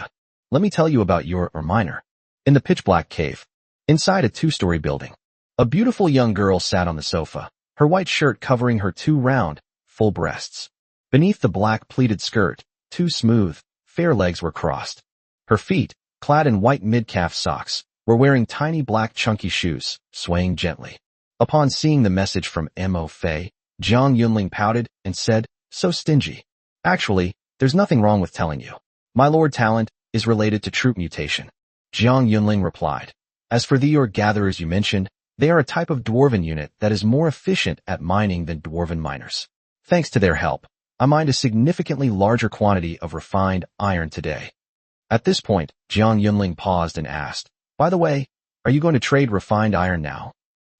Let me tell you about your or minor. In the pitch-black cave, inside a 2-story building, a beautiful young girl sat on the sofa, her white shirt covering her 2 round, full breasts. Beneath the black pleated skirt, 2 smooth, fair legs were crossed. Her feet, clad in white mid-calf socks, were wearing tiny black chunky shoes, swaying gently. Upon seeing the message from Mo Fei, Jiang Yunling pouted and said, "So stingy. Actually, there's nothing wrong with telling you. My lord talent is related to troop mutation." Jiang Yunling replied, "As for the or gatherers you mentioned, they are a type of dwarven unit that is more efficient at mining than dwarven miners. Thanks to their help, I mined a significantly larger quantity of refined iron today." At this point, Jiang Yunling paused and asked, "By the way, are you going to trade refined iron now?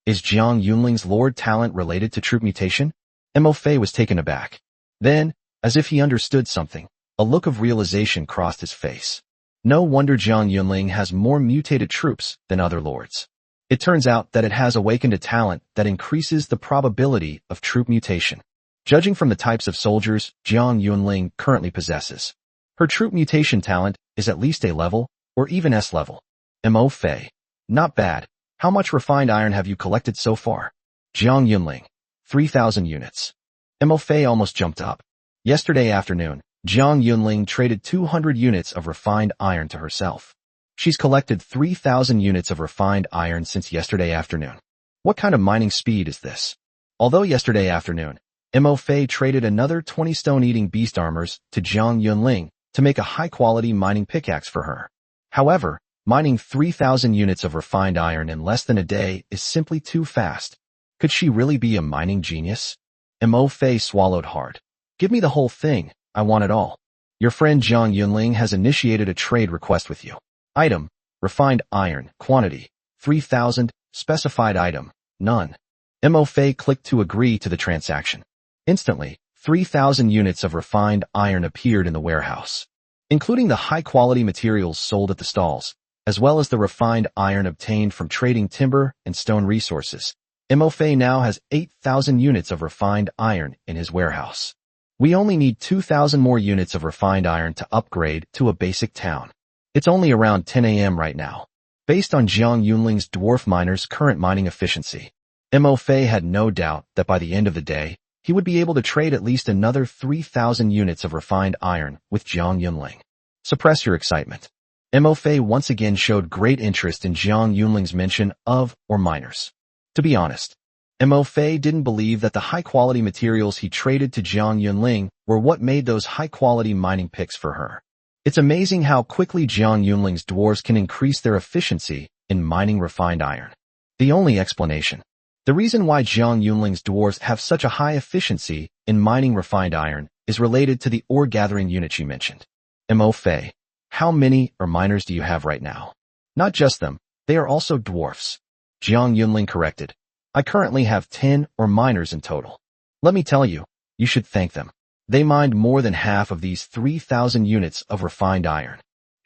Is Jiang Yunling's lord talent related to troop mutation?" Mo Fei was taken aback. Then, as if he understood something, a look of realization crossed his face. No wonder Jiang Yunling has more mutated troops than other lords. It turns out that it has awakened a talent that increases the probability of troop mutation. Judging from the types of soldiers Jiang Yunling currently possesses, her troop mutation talent is at least A level, or even S level. Mo Fei. Not bad. How much refined iron have you collected so far? Jiang Yunling. 3,000 units. Mo Fei almost jumped up. Yesterday afternoon, Jiang Yunling traded 200 units of refined iron to herself. She's collected 3,000 units of refined iron since yesterday afternoon. What kind of mining speed is this? Although yesterday afternoon, Mo Fei traded another 20 stone-eating beast armors to Jiang Yunling to make a high-quality mining pickaxe for her. However, mining 3,000 units of refined iron in less than a day is simply too fast. Could she really be a mining genius? Mo Fei swallowed hard. "Give me the whole thing. I want it all. Your friend Jiang Yunling has initiated a trade request with you. Item, refined iron, quantity, 3,000, specified item, none." Mo Fei clicked to agree to the transaction. Instantly, 3,000 units of refined iron appeared in the warehouse. Including the high-quality materials sold at the stalls, as well as the refined iron obtained from trading timber and stone resources, Mo Fei now has 8,000 units of refined iron in his warehouse. We only need 2,000 more units of refined iron to upgrade to a basic town. It's only around 10 a.m. right now. Based on Jiang Yunling's dwarf miner's current mining efficiency, Mo Fei had no doubt that by the end of the day, he would be able to trade at least another 3,000 units of refined iron with Jiang Yunling. Suppress your excitement. Mo Fei once again showed great interest in Jiang Yunling's mention of or miners. To be honest, Mo Fei didn't believe that the high-quality materials he traded to Jiang Yunling were what made those high-quality mining picks for her. It's amazing how quickly Jiang Yunling's dwarves can increase their efficiency in mining refined iron. The only explanation. The reason why Jiang Yunling's dwarves have such a high efficiency in mining refined iron is related to the ore-gathering unit you mentioned. Mo Fei, how many ore miners do you have right now? Not just them, they are also dwarfs. Jiang Yunling corrected. I currently have 10 or miners in total. Let me tell you, you should thank them. They mined more than half of these 3,000 units of refined iron.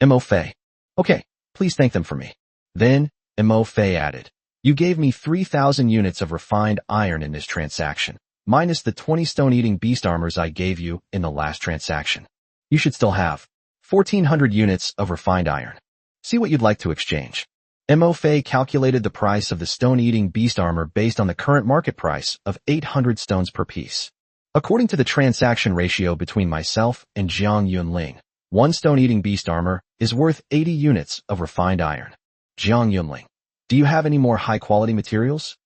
Mo Fei. Okay, please thank them for me. Then, Mo Fei added. You gave me 3,000 units of refined iron in this transaction, minus the 20 stone-eating beast armors I gave you in the last transaction. You should still have 1,400 units of refined iron. See what you'd like to exchange. Mo Fei calculated the price of the stone-eating beast armor based on the current market price of 800 stones per piece. According to the transaction ratio between myself and Jiang Yunling, one stone-eating beast armor is worth 80 units of refined iron. Jiang Yunling, do you have any more high-quality materials?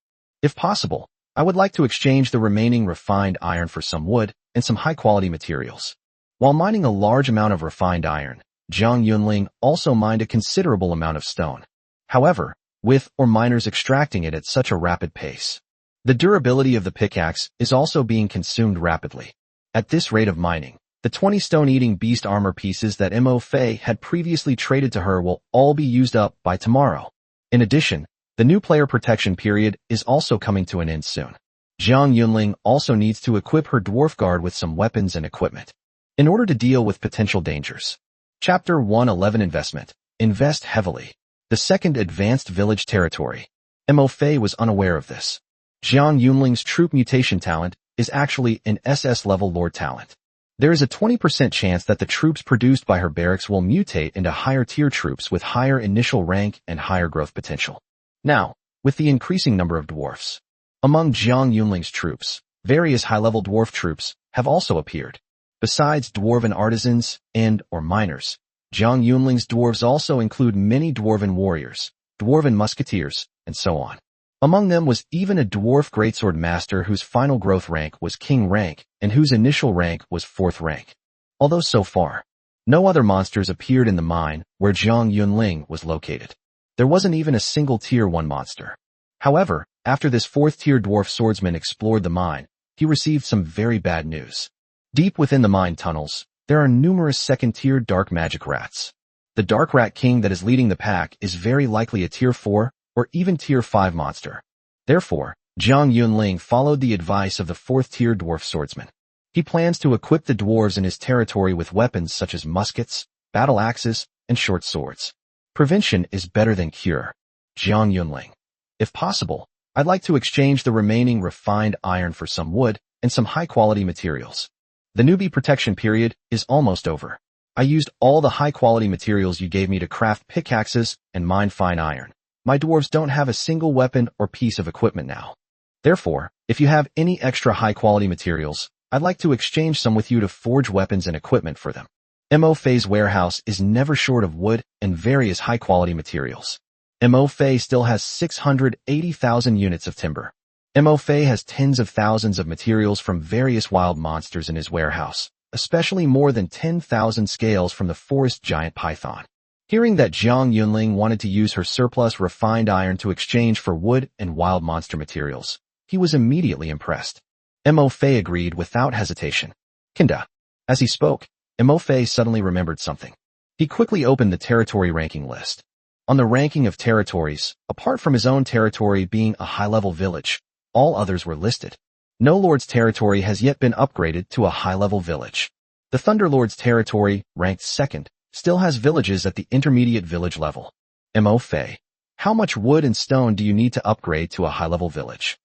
If possible, I would like to exchange the remaining refined iron for some wood and some high-quality materials. While mining a large amount of refined iron, Jiang Yunling also mined a considerable amount of stone. However, with or miners extracting it at such a rapid pace, the durability of the pickaxe is also being consumed rapidly. At this rate of mining, the 20 stone-eating beast armor pieces that Mo Fei had previously traded to her will all be used up by tomorrow. In addition, the new player protection period is also coming to an end soon. Jiang Yunling also needs to equip her dwarf guard with some weapons and equipment in order to deal with potential dangers. Chapter 111 Investment. Invest heavily. The second advanced village territory. Mo Fei was unaware of this. Jiang Yunling's troop mutation talent is actually an SS level lord talent. There is a 20% chance that the troops produced by her barracks will mutate into higher tier troops with higher initial rank and higher growth potential. Now, with the increasing number of dwarfs among Jiang Yunling's troops, various high-level dwarf troops have also appeared. Besides dwarven artisans and or miners, Jiang Yunling's dwarves also include many dwarven warriors, dwarven musketeers, and so on. Among them was even a dwarf greatsword master whose final growth rank was king rank and whose initial rank was 4th rank. Although so far, no other monsters appeared in the mine where Jiang Yunling was located. There wasn't even a single tier 1 monster. However, after this 4th tier dwarf swordsman explored the mine, he received some very bad news. Deep within the mine tunnels, there are numerous 2nd tier dark magic rats. The dark rat king that is leading the pack is very likely a tier 4 or even tier 5 monster. Therefore, Jiang Yunling followed the advice of the 4th tier dwarf swordsman. He plans to equip the dwarves in his territory with weapons such as muskets, battle axes, and short swords. Prevention is better than cure. Jiang Yunling. If possible, I'd like to exchange the remaining refined iron for some wood and some high-quality materials. The newbie protection period is almost over. I used all the high-quality materials you gave me to craft pickaxes and mine fine iron. My dwarves don't have a single weapon or piece of equipment now. Therefore, if you have any extra high-quality materials, I'd like to exchange some with you to forge weapons and equipment for them. Mo Fei's warehouse is never short of wood and various high-quality materials. Mo Fei still has 680,000 units of timber. Mo Fei has tens of thousands of materials from various wild monsters in his warehouse, especially more than 10,000 scales from the forest giant python. Hearing that Jiang Yunling wanted to use her surplus refined iron to exchange for wood and wild monster materials, he was immediately impressed. Mo Fei agreed without hesitation. Kinda. As he spoke, Mo Fei suddenly remembered something. He quickly opened the territory ranking list. On the ranking of territories, apart from his own territory being a high-level village, all others were listed. No lord's territory has yet been upgraded to a high-level village. The Thunder Lord's territory, ranked 2nd, still has villages at the intermediate village level. Mo Fei, how much wood and stone do you need to upgrade to a high-level village?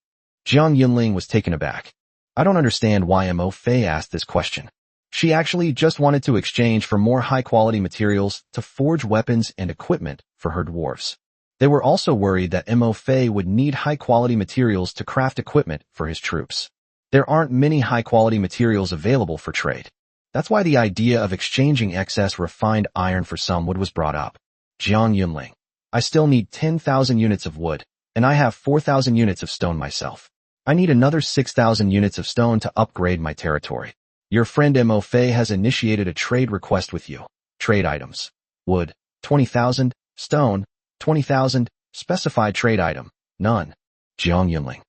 Jiang Yunling was taken aback. I don't understand why Mo Fei asked this question. She actually just wanted to exchange for more high-quality materials to forge weapons and equipment for her dwarves. They were also worried that Mo Fei would need high-quality materials to craft equipment for his troops. There aren't many high-quality materials available for trade. That's why the idea of exchanging excess refined iron for some wood was brought up. Jiang Yunling, I still need 10,000 units of wood, and I have 4,000 units of stone myself. I need another 6,000 units of stone to upgrade my territory. Your friend Mo Fei has initiated a trade request with you. Trade items. Wood, 20,000. Stone, 20,000. Specified trade item, none. Jiang Yunling.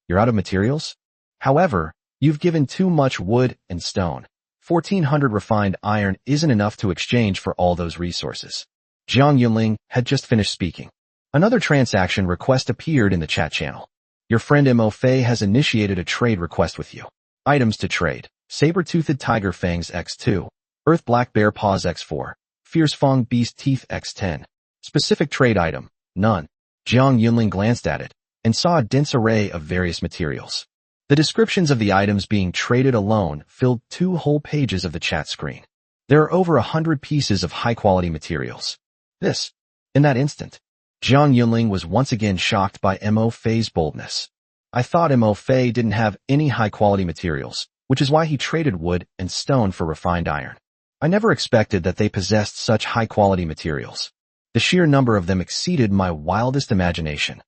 You're out of materials? However, you've given too much wood and stone. 1,400 refined iron isn't enough to exchange for all those resources. Jiang Yunling had just finished speaking. Another transaction request appeared in the chat channel. Your friend Mo Fei has initiated a trade request with you. Items to trade. Saber-toothed tiger fangs x2. Earth black bear paws x4. Fierce fang beast teeth x10. Specific trade item. None. Jiang Yunling glanced at it and saw a dense array of various materials. The descriptions of the items being traded alone filled 2 whole pages of the chat screen. There are over 100 pieces of high-quality materials. In that instant, Jiang Yunling was once again shocked by Mo Fei's boldness. I thought Mo Fei didn't have any high-quality materials, which is why he traded wood and stone for refined iron. I never expected that they possessed such high-quality materials. The sheer number of them exceeded my wildest imagination.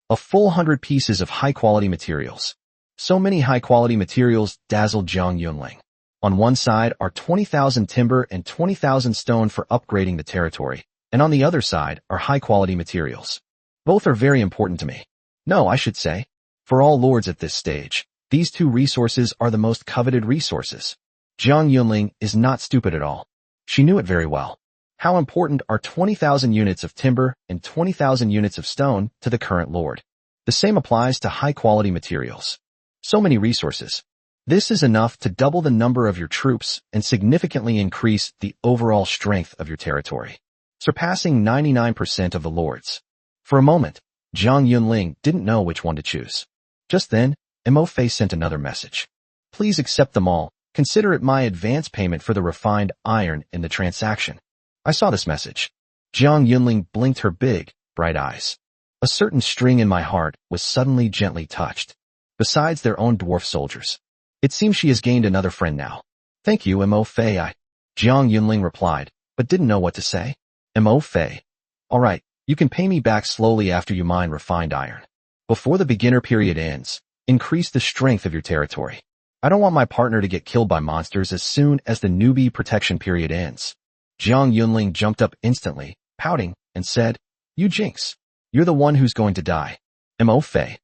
A full 100 pieces of high-quality materials. So many high-quality materials dazzled Jiang Yunling. On one side are 20,000 timber and 20,000 stone for upgrading the territory, and on the other side are high-quality materials. Both are very important to me. No, I should say, for all lords at this stage, these 2 resources are the most coveted resources. Jiang Yunling is not stupid at all. She knew it very well. How important are 20,000 units of timber and 20,000 units of stone to the current lord? The same applies to high-quality materials. So many resources. This is enough to double the number of your troops and significantly increase the overall strength of your territory, surpassing 99% of the lords. For a moment, Jiang Yunling didn't know which one to choose. Just then, Mo Fei sent another message. Please accept them all. Consider it my advance payment for the refined iron in the transaction. I saw this message. Jiang Yunling blinked her big, bright eyes. A certain string in my heart was suddenly gently touched. Besides their own dwarf soldiers, it seems she has gained another friend now. Thank you, Mo Fei. Jiang Yunling replied, but didn't know what to say. Mo Fei. All right, you can pay me back slowly after you mine refined iron. Before the beginner period ends, increase the strength of your territory. I don't want my partner to get killed by monsters as soon as the newbie protection period ends. Jiang Yunling jumped up instantly, pouting, and said, You jinx. You're the one who's going to die. Mo Fei.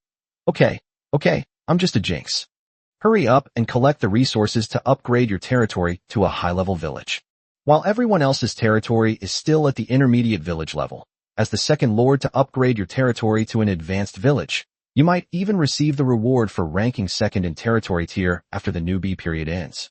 Okay, I'm just a jinx. Hurry up and collect the resources to upgrade your territory to a high-level village. While everyone else's territory is still at the intermediate village level, as the second lord to upgrade your territory to an advanced village, you might even receive the reward for ranking second in territory tier after the newbie period ends.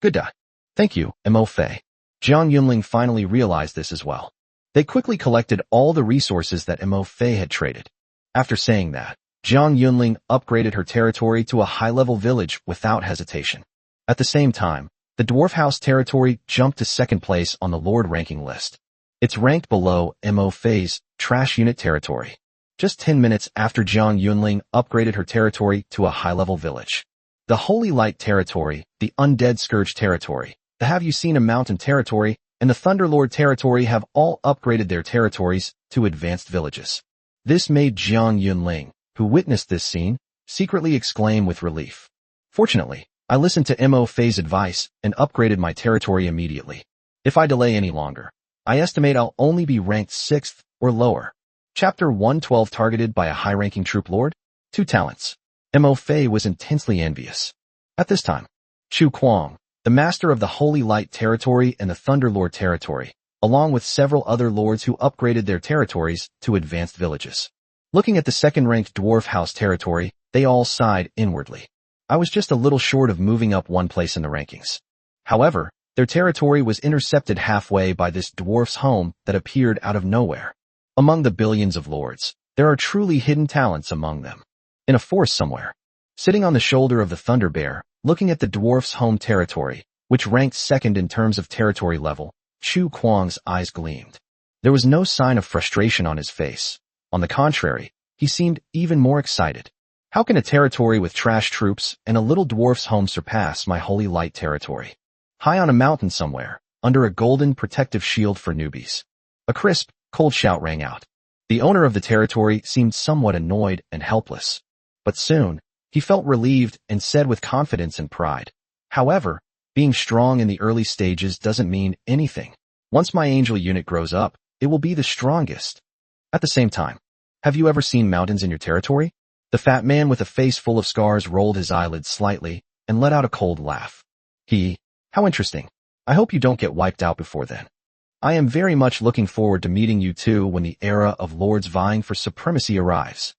Good day. Thank you, Mo Fei. Jiang Yunling finally realized this as well. They quickly collected all the resources that Mo Fei had traded. After saying that, Jiang Yunling upgraded her territory to a high-level village without hesitation. At the same time, the Dwarf House territory jumped to second place on the Lord ranking list. It's ranked below Mo Fei's Trash Unit territory. Just 10 minutes after Jiang Yunling upgraded her territory to a high-level village. The Holy Light territory, the Undead Scourge territory, the Have You Seen a Mountain territory, and the Thunderlord territory have all upgraded their territories to advanced villages. This made Jiang Yunling, who witnessed this scene, secretly exclaim with relief. Fortunately, I listened to Mo Fei's advice and upgraded my territory immediately. If I delay any longer, I estimate I'll only be ranked 6th or lower. Chapter 112 Targeted by a high-ranking troop lord? 2 talents. Mo Fei was intensely envious. At this time, Chu Kuang, the master of the Holy Light territory and the Thunderlord territory, along with several other lords who upgraded their territories to advanced villages. Looking at the second-ranked Dwarf House territory, they all sighed inwardly. I was just a little short of moving up 1 place in the rankings. However, their territory was intercepted halfway by this dwarf's home that appeared out of nowhere. Among the billions of lords, there are truly hidden talents among them. In a forest somewhere, sitting on the shoulder of the Thunder Bear, looking at the dwarf's home territory, which ranked second in terms of territory level, Chu Kuang's eyes gleamed. There was no sign of frustration on his face. On the contrary, he seemed even more excited. How can a territory with trash troops and a little dwarf's home surpass my Holy Light territory? High on a mountain somewhere, under a golden protective shield for newbies. A crisp, cold shout rang out. The owner of the territory seemed somewhat annoyed and helpless. But soon, he felt relieved and said with confidence and pride, However, being strong in the early stages doesn't mean anything. Once my angel unit grows up, it will be the strongest. At the same time, have you ever seen mountains in your territory? The fat man with a face full of scars rolled his eyelids slightly and let out a cold laugh. How interesting. I hope you don't get wiped out before then. I am very much looking forward to meeting you too when the era of lords vying for supremacy arrives.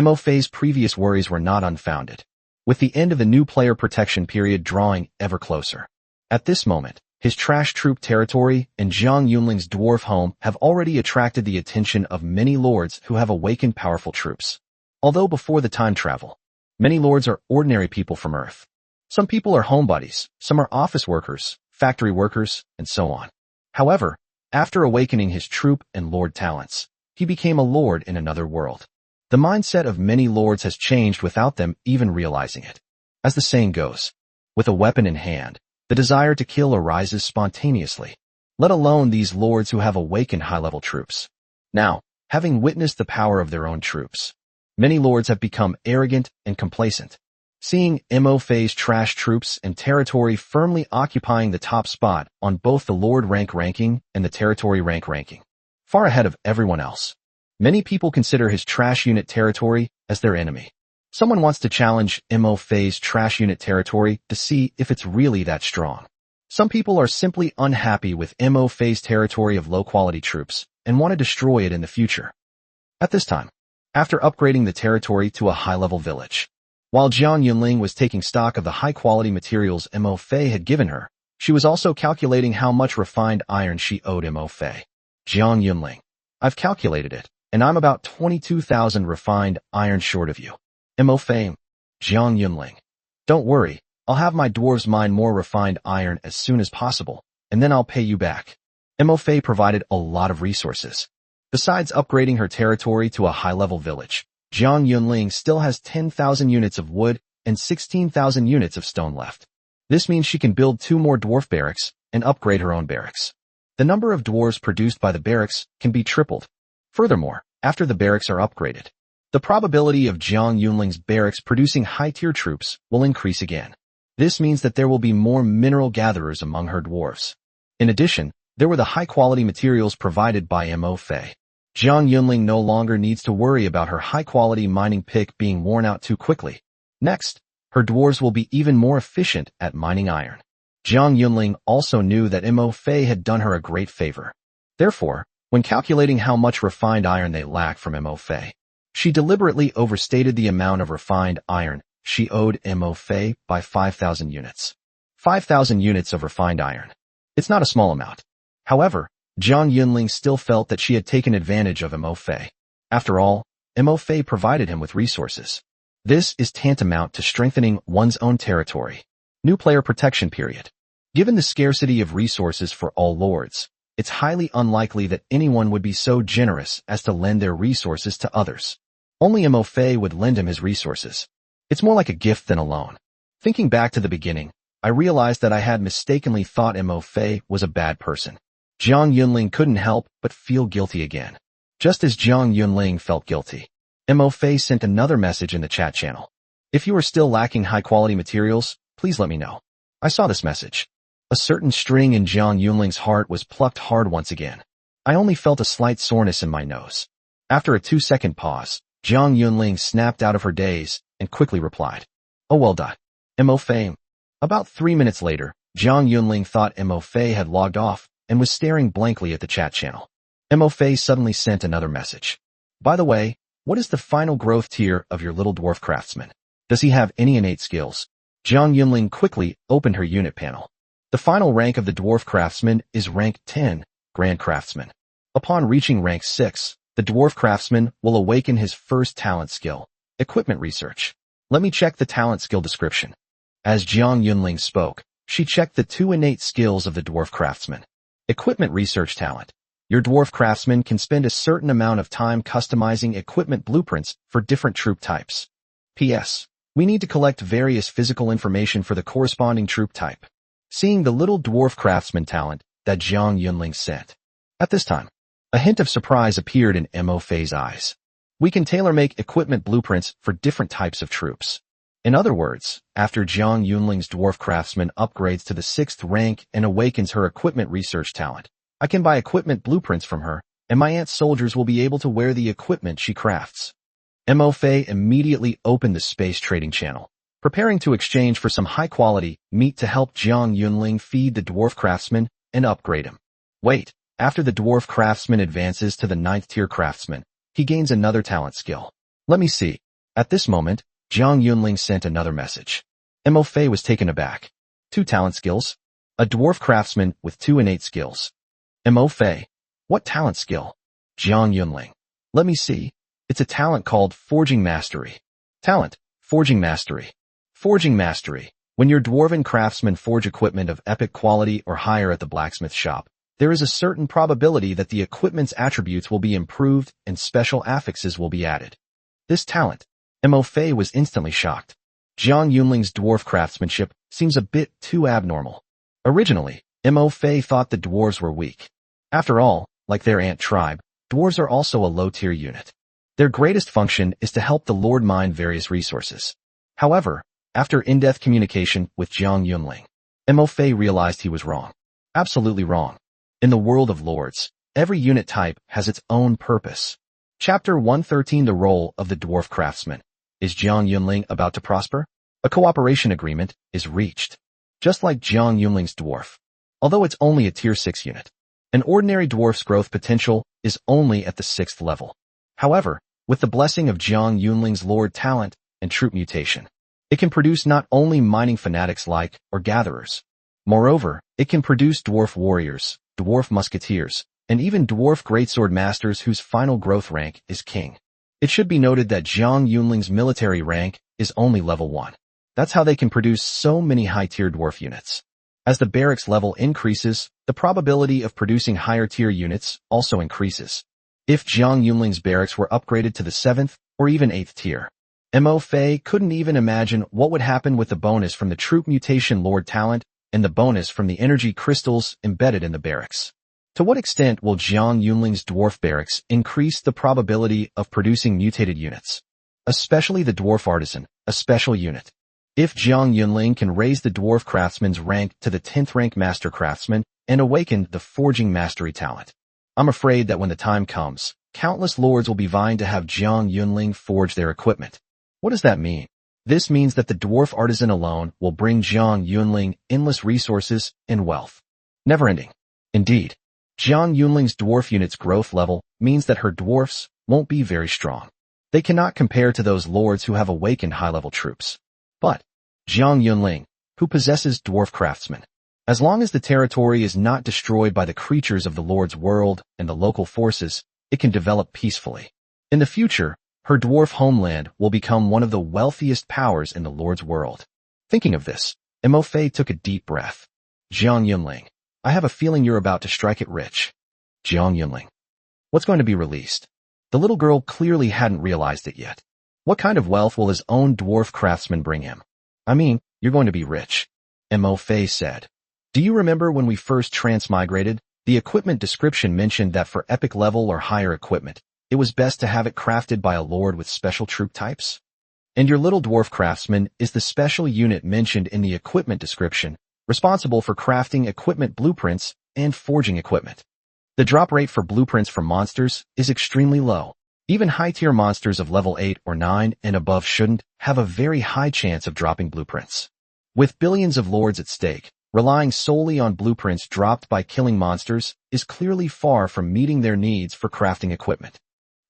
Mo Fei's previous worries were not unfounded, with the end of the new player protection period drawing ever closer. At this moment, his trash troop territory and Jiang Yunling's dwarf home have already attracted the attention of many lords who have awakened powerful troops. Although before the time travel, many lords are ordinary people from Earth. Some people are homebodies, some are office workers, factory workers, and so on. However, after awakening his troop and lord talents, he became a lord in another world. The mindset of many lords has changed without them even realizing it. As the saying goes, with a weapon in hand, the desire to kill arises spontaneously, let alone these lords who have awakened high-level troops. Now, having witnessed the power of their own troops, many lords have become arrogant and complacent. Seeing Mo Fei's trash troops and territory firmly occupying the top spot on both the lord rank ranking and the territory rank ranking, far ahead of everyone else, many people consider his trash unit territory as their enemy. Someone wants to challenge Mo Fei's trash unit territory to see if it's really that strong. Some people are simply unhappy with Mo Fei's territory of low-quality troops and want to destroy it in the future. At this time, after upgrading the territory to a high-level village, while Jiang Yunling was taking stock of the high-quality materials Mo Fei had given her, she was also calculating how much refined iron she owed Mo Fei. Jiang Yunling, I've calculated it, and I'm about 22,000 refined iron short of you. Mo Fei, Jiang Yunling. Don't worry, I'll have my dwarves mine more refined iron as soon as possible, and then I'll pay you back. Mo Fei provided a lot of resources. Besides upgrading her territory to a high-level village, Jiang Yunling still has 10,000 units of wood and 16,000 units of stone left. This means she can build 2 more dwarf barracks and upgrade her own barracks. The number of dwarves produced by the barracks can be tripled. Furthermore, after the barracks are upgraded, the probability of Jiang Yunling's barracks producing high-tier troops will increase again. This means that there will be more mineral gatherers among her dwarves. In addition, there were the high-quality materials provided by Mo Fei. Jiang Yunling no longer needs to worry about her high-quality mining pick being worn out too quickly. Next, her dwarves will be even more efficient at mining iron. Jiang Yunling also knew that Mo Fei had done her a great favor. Therefore, when calculating how much refined iron they lack from Mo Fei, she deliberately overstated the amount of refined iron she owed Mo Fei by 5,000 units. 5,000 units of refined iron. It's not a small amount. However, Jiang Yunling still felt that she had taken advantage of Mo Fei. After all, Mo Fei provided him with resources. This is tantamount to strengthening one's own territory. New player protection period. Given the scarcity of resources for all lords, it's highly unlikely that anyone would be so generous as to lend their resources to others. Only Mo Fei would lend him his resources. It's more like a gift than a loan. Thinking back to the beginning, I realized that I had mistakenly thought Mo Fei was a bad person. Jiang Yunling couldn't help but feel guilty again. Just as Jiang Yunling felt guilty, Mo Fei sent another message in the chat channel. If you are still lacking high-quality materials, please let me know. I saw this message. A certain string in Jiang Yunling's heart was plucked hard once again. I only felt a slight soreness in my nose. After a 2-second pause, Jiang Yunling snapped out of her daze and quickly replied, "Oh well done, Mo Fei." About 3 minutes later, Jiang Yunling thought Mo Fei had logged off and was staring blankly at the chat channel. Mo Fei suddenly sent another message. "By the way, what is the final growth tier of your little dwarf craftsman? Does he have any innate skills?" Jiang Yunling quickly opened her unit panel. The final rank of the dwarf craftsman is rank 10, Grand Craftsman. Upon reaching rank 6, the dwarf craftsman will awaken his first talent skill, Equipment Research. Let me check the talent skill description. As Jiang Yunling spoke, she checked the 2 innate skills of the dwarf craftsman. Equipment Research Talent. Your dwarf craftsman can spend a certain amount of time customizing equipment blueprints for different troop types. P.S. We need to collect various physical information for the corresponding troop type. Seeing the little dwarf craftsman talent that Jiang Yunling sent. At this time, a hint of surprise appeared in Mo Fei's eyes. We can tailor-make equipment blueprints for different types of troops. In other words, after Jiang Yunling's dwarf craftsman upgrades to the 6th rank and awakens her equipment research talent, I can buy equipment blueprints from her, and my aunt's soldiers will be able to wear the equipment she crafts. Mo Fei immediately opened the space trading channel, preparing to exchange for some high-quality meat to help Jiang Yunling feed the dwarf craftsman and upgrade him. Wait, After the dwarf craftsman advances to the 9th tier craftsman, he gains another talent skill. Let me see. At this moment, Jiang Yunling sent another message. Mo Fei was taken aback. 2 talent skills? A dwarf craftsman with 2 innate skills. Mo Fei. What talent skill? Jiang Yunling. Let me see. It's a talent called Forging Mastery. Talent, Forging Mastery. Forging Mastery. When your dwarven craftsmen forge equipment of epic quality or higher at the blacksmith shop, there is a certain probability that the equipment's attributes will be improved and special affixes will be added. This talent, Mo Fei was instantly shocked. Jiang Yunling's dwarf craftsmanship seems a bit too abnormal. Originally, Mo Fei thought the dwarves were weak. After all, like their ant tribe, dwarves are also a low-tier unit. Their greatest function is to help the Lord mine various resources. However, after in-depth communication with Jiang Yunling, Mo Fei realized he was wrong. Absolutely wrong. In the world of lords, every unit type has its own purpose. Chapter 113 The Role of the Dwarf Craftsman. Is Jiang Yunling about to prosper? A cooperation agreement is reached. Just like Jiang Yunling's dwarf. Although it's only a tier 6 unit, an ordinary dwarf's growth potential is only at the 6th level. However, with the blessing of Jiang Yunling's lord talent and troop mutation, it can produce not only mining fanatics like or gatherers. Moreover, it can produce dwarf warriors, dwarf musketeers, and even dwarf greatsword masters whose final growth rank is king. It should be noted that Jiang Yunling's military rank is only level 1. That's how they can produce so many high-tier dwarf units. As the barracks level increases, the probability of producing higher-tier units also increases. If Jiang Yunling's barracks were upgraded to the 7th or even 8th tier, Mo Fei couldn't even imagine what would happen with the bonus from the troop mutation lord talent and the bonus from the energy crystals embedded in the barracks. To what extent will Jiang Yunling's dwarf barracks increase the probability of producing mutated units? Especially the dwarf artisan, a special unit. If Jiang Yunling can raise the dwarf craftsman's rank to the 10th rank master craftsman and awaken the forging mastery talent, I'm afraid that when the time comes, countless lords will be vying to have Jiang Yunling forge their equipment. What does that mean? This means that the dwarf artisan alone will bring Jiang Yunling endless resources and wealth. Never ending. Indeed, Jiang Yunling's dwarf unit's growth level means that her dwarfs won't be very strong. They cannot compare to those lords who have awakened high-level troops. But Jiang Yunling, who possesses dwarf craftsmen, as long as the territory is not destroyed by the creatures of the Lord's world and the local forces, it can develop peacefully. In the future, her dwarf homeland will become one of the wealthiest powers in the Lord's world. Thinking of this, Mo Fei took a deep breath. Jiang Yunling, I have a feeling you're about to strike it rich. Jiang Yunling. What's going to be released? The little girl clearly hadn't realized it yet. What kind of wealth will his own dwarf craftsman bring him? I mean, you're going to be rich. Mo Fei said. Do you remember when we first transmigrated? The equipment description mentioned that for epic level or higher equipment, it was best to have it crafted by a lord with special troop types? And your little dwarf craftsman is the special unit mentioned in the equipment description, responsible for crafting equipment blueprints and forging equipment. The drop rate for blueprints for monsters is extremely low. Even high-tier monsters of level 8 or 9 and above shouldn't have a very high chance of dropping blueprints. With billions of lords at stake, relying solely on blueprints dropped by killing monsters is clearly far from meeting their needs for crafting equipment.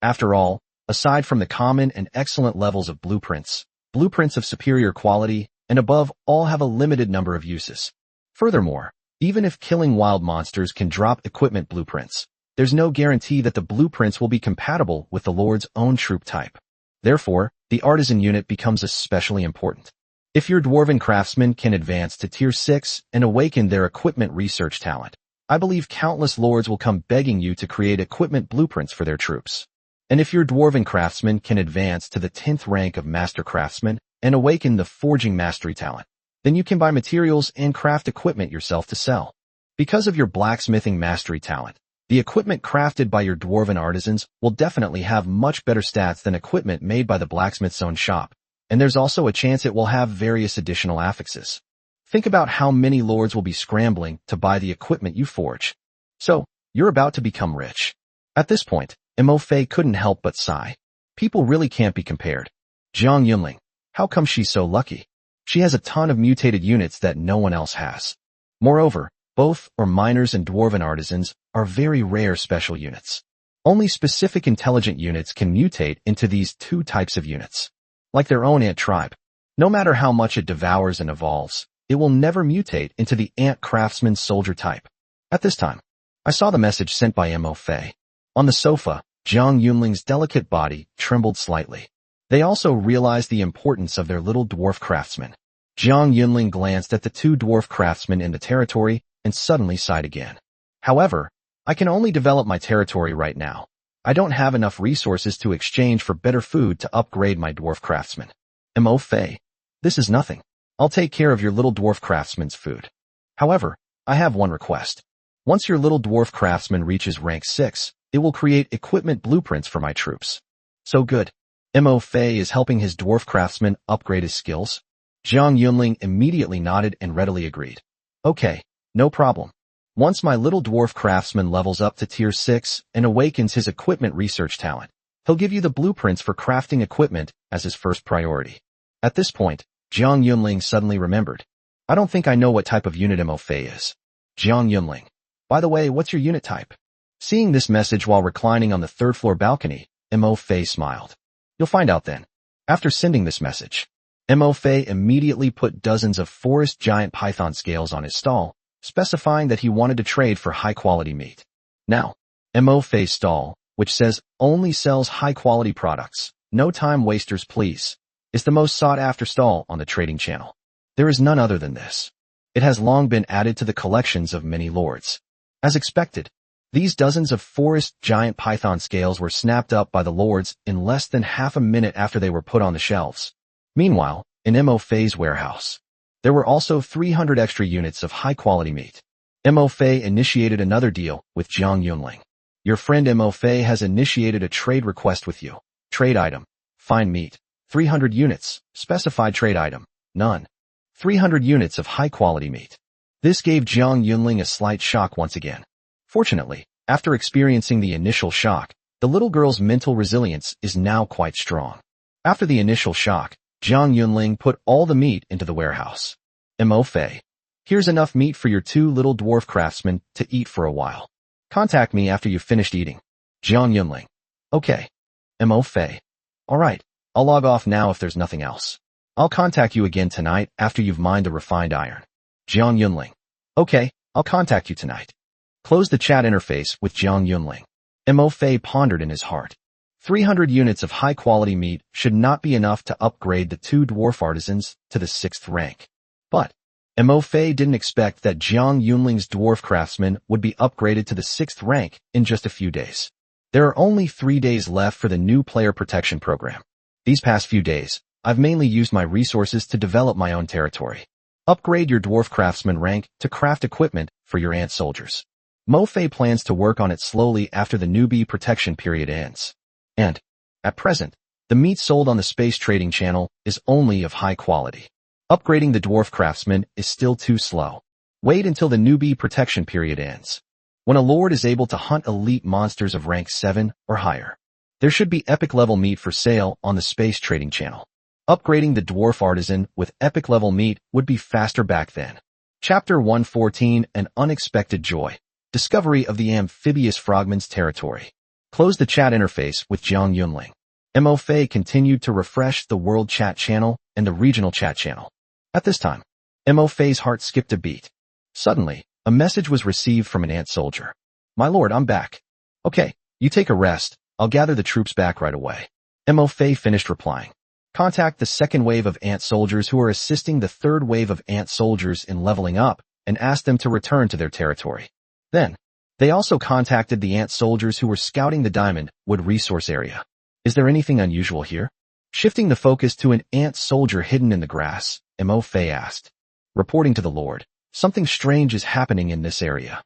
After all, aside from the common and excellent levels of blueprints of superior quality, and above all have a limited number of uses. Furthermore, even if killing wild monsters can drop equipment blueprints, there's no guarantee that the blueprints will be compatible with the Lord's own troop type. Therefore, the artisan unit becomes especially important. If your dwarven craftsmen can advance to tier 6 and awaken their equipment research talent, I believe countless lords will come begging you to create equipment blueprints for their troops. And if your dwarven craftsmen can advance to the 10th rank of master craftsman and awaken the forging mastery talent, then you can buy materials and craft equipment yourself to sell. Because of your blacksmithing mastery talent, the equipment crafted by your dwarven artisans will definitely have much better stats than equipment made by the blacksmith's own shop, and there's also a chance it will have various additional affixes. Think about how many lords will be scrambling to buy the equipment you forge. So, you're about to become rich. At this point, Mo Fei couldn't help but sigh. People really can't be compared. Jiang Yunling, how come she's so lucky? She has a ton of mutated units that no one else has. Moreover, both or miners and dwarven artisans are very rare special units. Only specific intelligent units can mutate into these two types of units. Like their own ant tribe. No matter how much it devours and evolves, it will never mutate into the ant craftsman soldier type. At this time, I saw the message sent by Mo Fei. On the sofa, Jiang Yunling's delicate body trembled slightly. They also realized the importance of their little dwarf craftsman. Jiang Yunling glanced at the two dwarf craftsmen in the territory and suddenly sighed again. However, I can only develop my territory right now. I don't have enough resources to exchange for better food to upgrade my dwarf craftsman. Mo Fei, this is nothing. I'll take care of your little dwarf craftsman's food. However, I have one request. Once your little dwarf craftsman reaches rank 6, it will create equipment blueprints for my troops. So good. Mo Fei is helping his dwarf craftsman upgrade his skills. Jiang Yunling immediately nodded and readily agreed. Okay, no problem. Once my little dwarf craftsman levels up to tier 6 and awakens his equipment research talent, he'll give you the blueprints for crafting equipment as his first priority. At this point, Jiang Yunling suddenly remembered. I don't think I know what type of unit Mo Fei is. Jiang Yunling. By the way, what's your unit type? Seeing this message while reclining on the third floor balcony, Mo Fei smiled. You'll find out then. After sending this message, Mo Fei immediately put dozens of forest giant python scales on his stall, specifying that he wanted to trade for high-quality meat. Now, Mo Fei's stall, which says only sells high-quality products, no time wasters please, is the most sought-after stall on the trading channel. There is none other than this. It has long been added to the collections of many lords. As expected, these dozens of forest giant python scales were snapped up by the lords in less than half a minute after they were put on the shelves. Meanwhile, in Mo Fei's warehouse, there were also 300 extra units of high-quality meat. Mo Fei initiated another deal with Jiang Yunling. Your friend Mo Fei has initiated a trade request with you. Trade item. Fine meat. 300 units. Specified trade item. None. 300 units of high-quality meat. This gave Jiang Yunling a slight shock once again. Fortunately, after experiencing the initial shock, the little girl's mental resilience is now quite strong. After the initial shock, Jiang Yunling put all the meat into the warehouse. Mo Fei, here's enough meat for your two little dwarf craftsmen to eat for a while. Contact me after you've finished eating. Jiang Yunling. Okay. Mo Fei. Alright, I'll log off now if there's nothing else. I'll contact you again tonight after you've mined the refined iron. Jiang Yunling. Okay, I'll contact you tonight. Close the chat interface with Jiang Yunling. Mo Fei pondered in his heart. 300 units of high-quality meat should not be enough to upgrade the two dwarf artisans to the 6th rank. But Mo Fei didn't expect that Jiang Yunling's dwarf craftsman would be upgraded to the 6th rank in just a few days. There are only 3 days left for the new player protection program. These past few days, I've mainly used my resources to develop my own territory. Upgrade your dwarf craftsman rank to craft equipment for your ant soldiers. Mo Fei plans to work on it slowly after the newbie protection period ends. And, at present, the meat sold on the space trading channel is only of high quality. Upgrading the dwarf craftsman is still too slow. Wait until the newbie protection period ends. When a lord is able to hunt elite monsters of rank 7 or higher, there should be epic level meat for sale on the space trading channel. Upgrading the dwarf artisan with epic level meat would be faster back then. Chapter 114, An Unexpected Joy. Discovery of the amphibious frogman's territory. Close the chat interface with Jiang Yunling. Mo Fei continued to refresh the world chat channel and the regional chat channel. At this time, Mo Fei's heart skipped a beat. Suddenly, a message was received from an ant soldier. My lord, I'm back. Okay, you take a rest. I'll gather the troops back right away. Mo Fei finished replying. Contact the second wave of ant soldiers who are assisting the third wave of ant soldiers in leveling up and ask them to return to their territory. Then, they also contacted the ant soldiers who were scouting the Diamond Wood resource area. Is there anything unusual here? Shifting the focus to an ant soldier hidden in the grass, Mo Fei asked. Reporting to the Lord, something strange is happening in this area.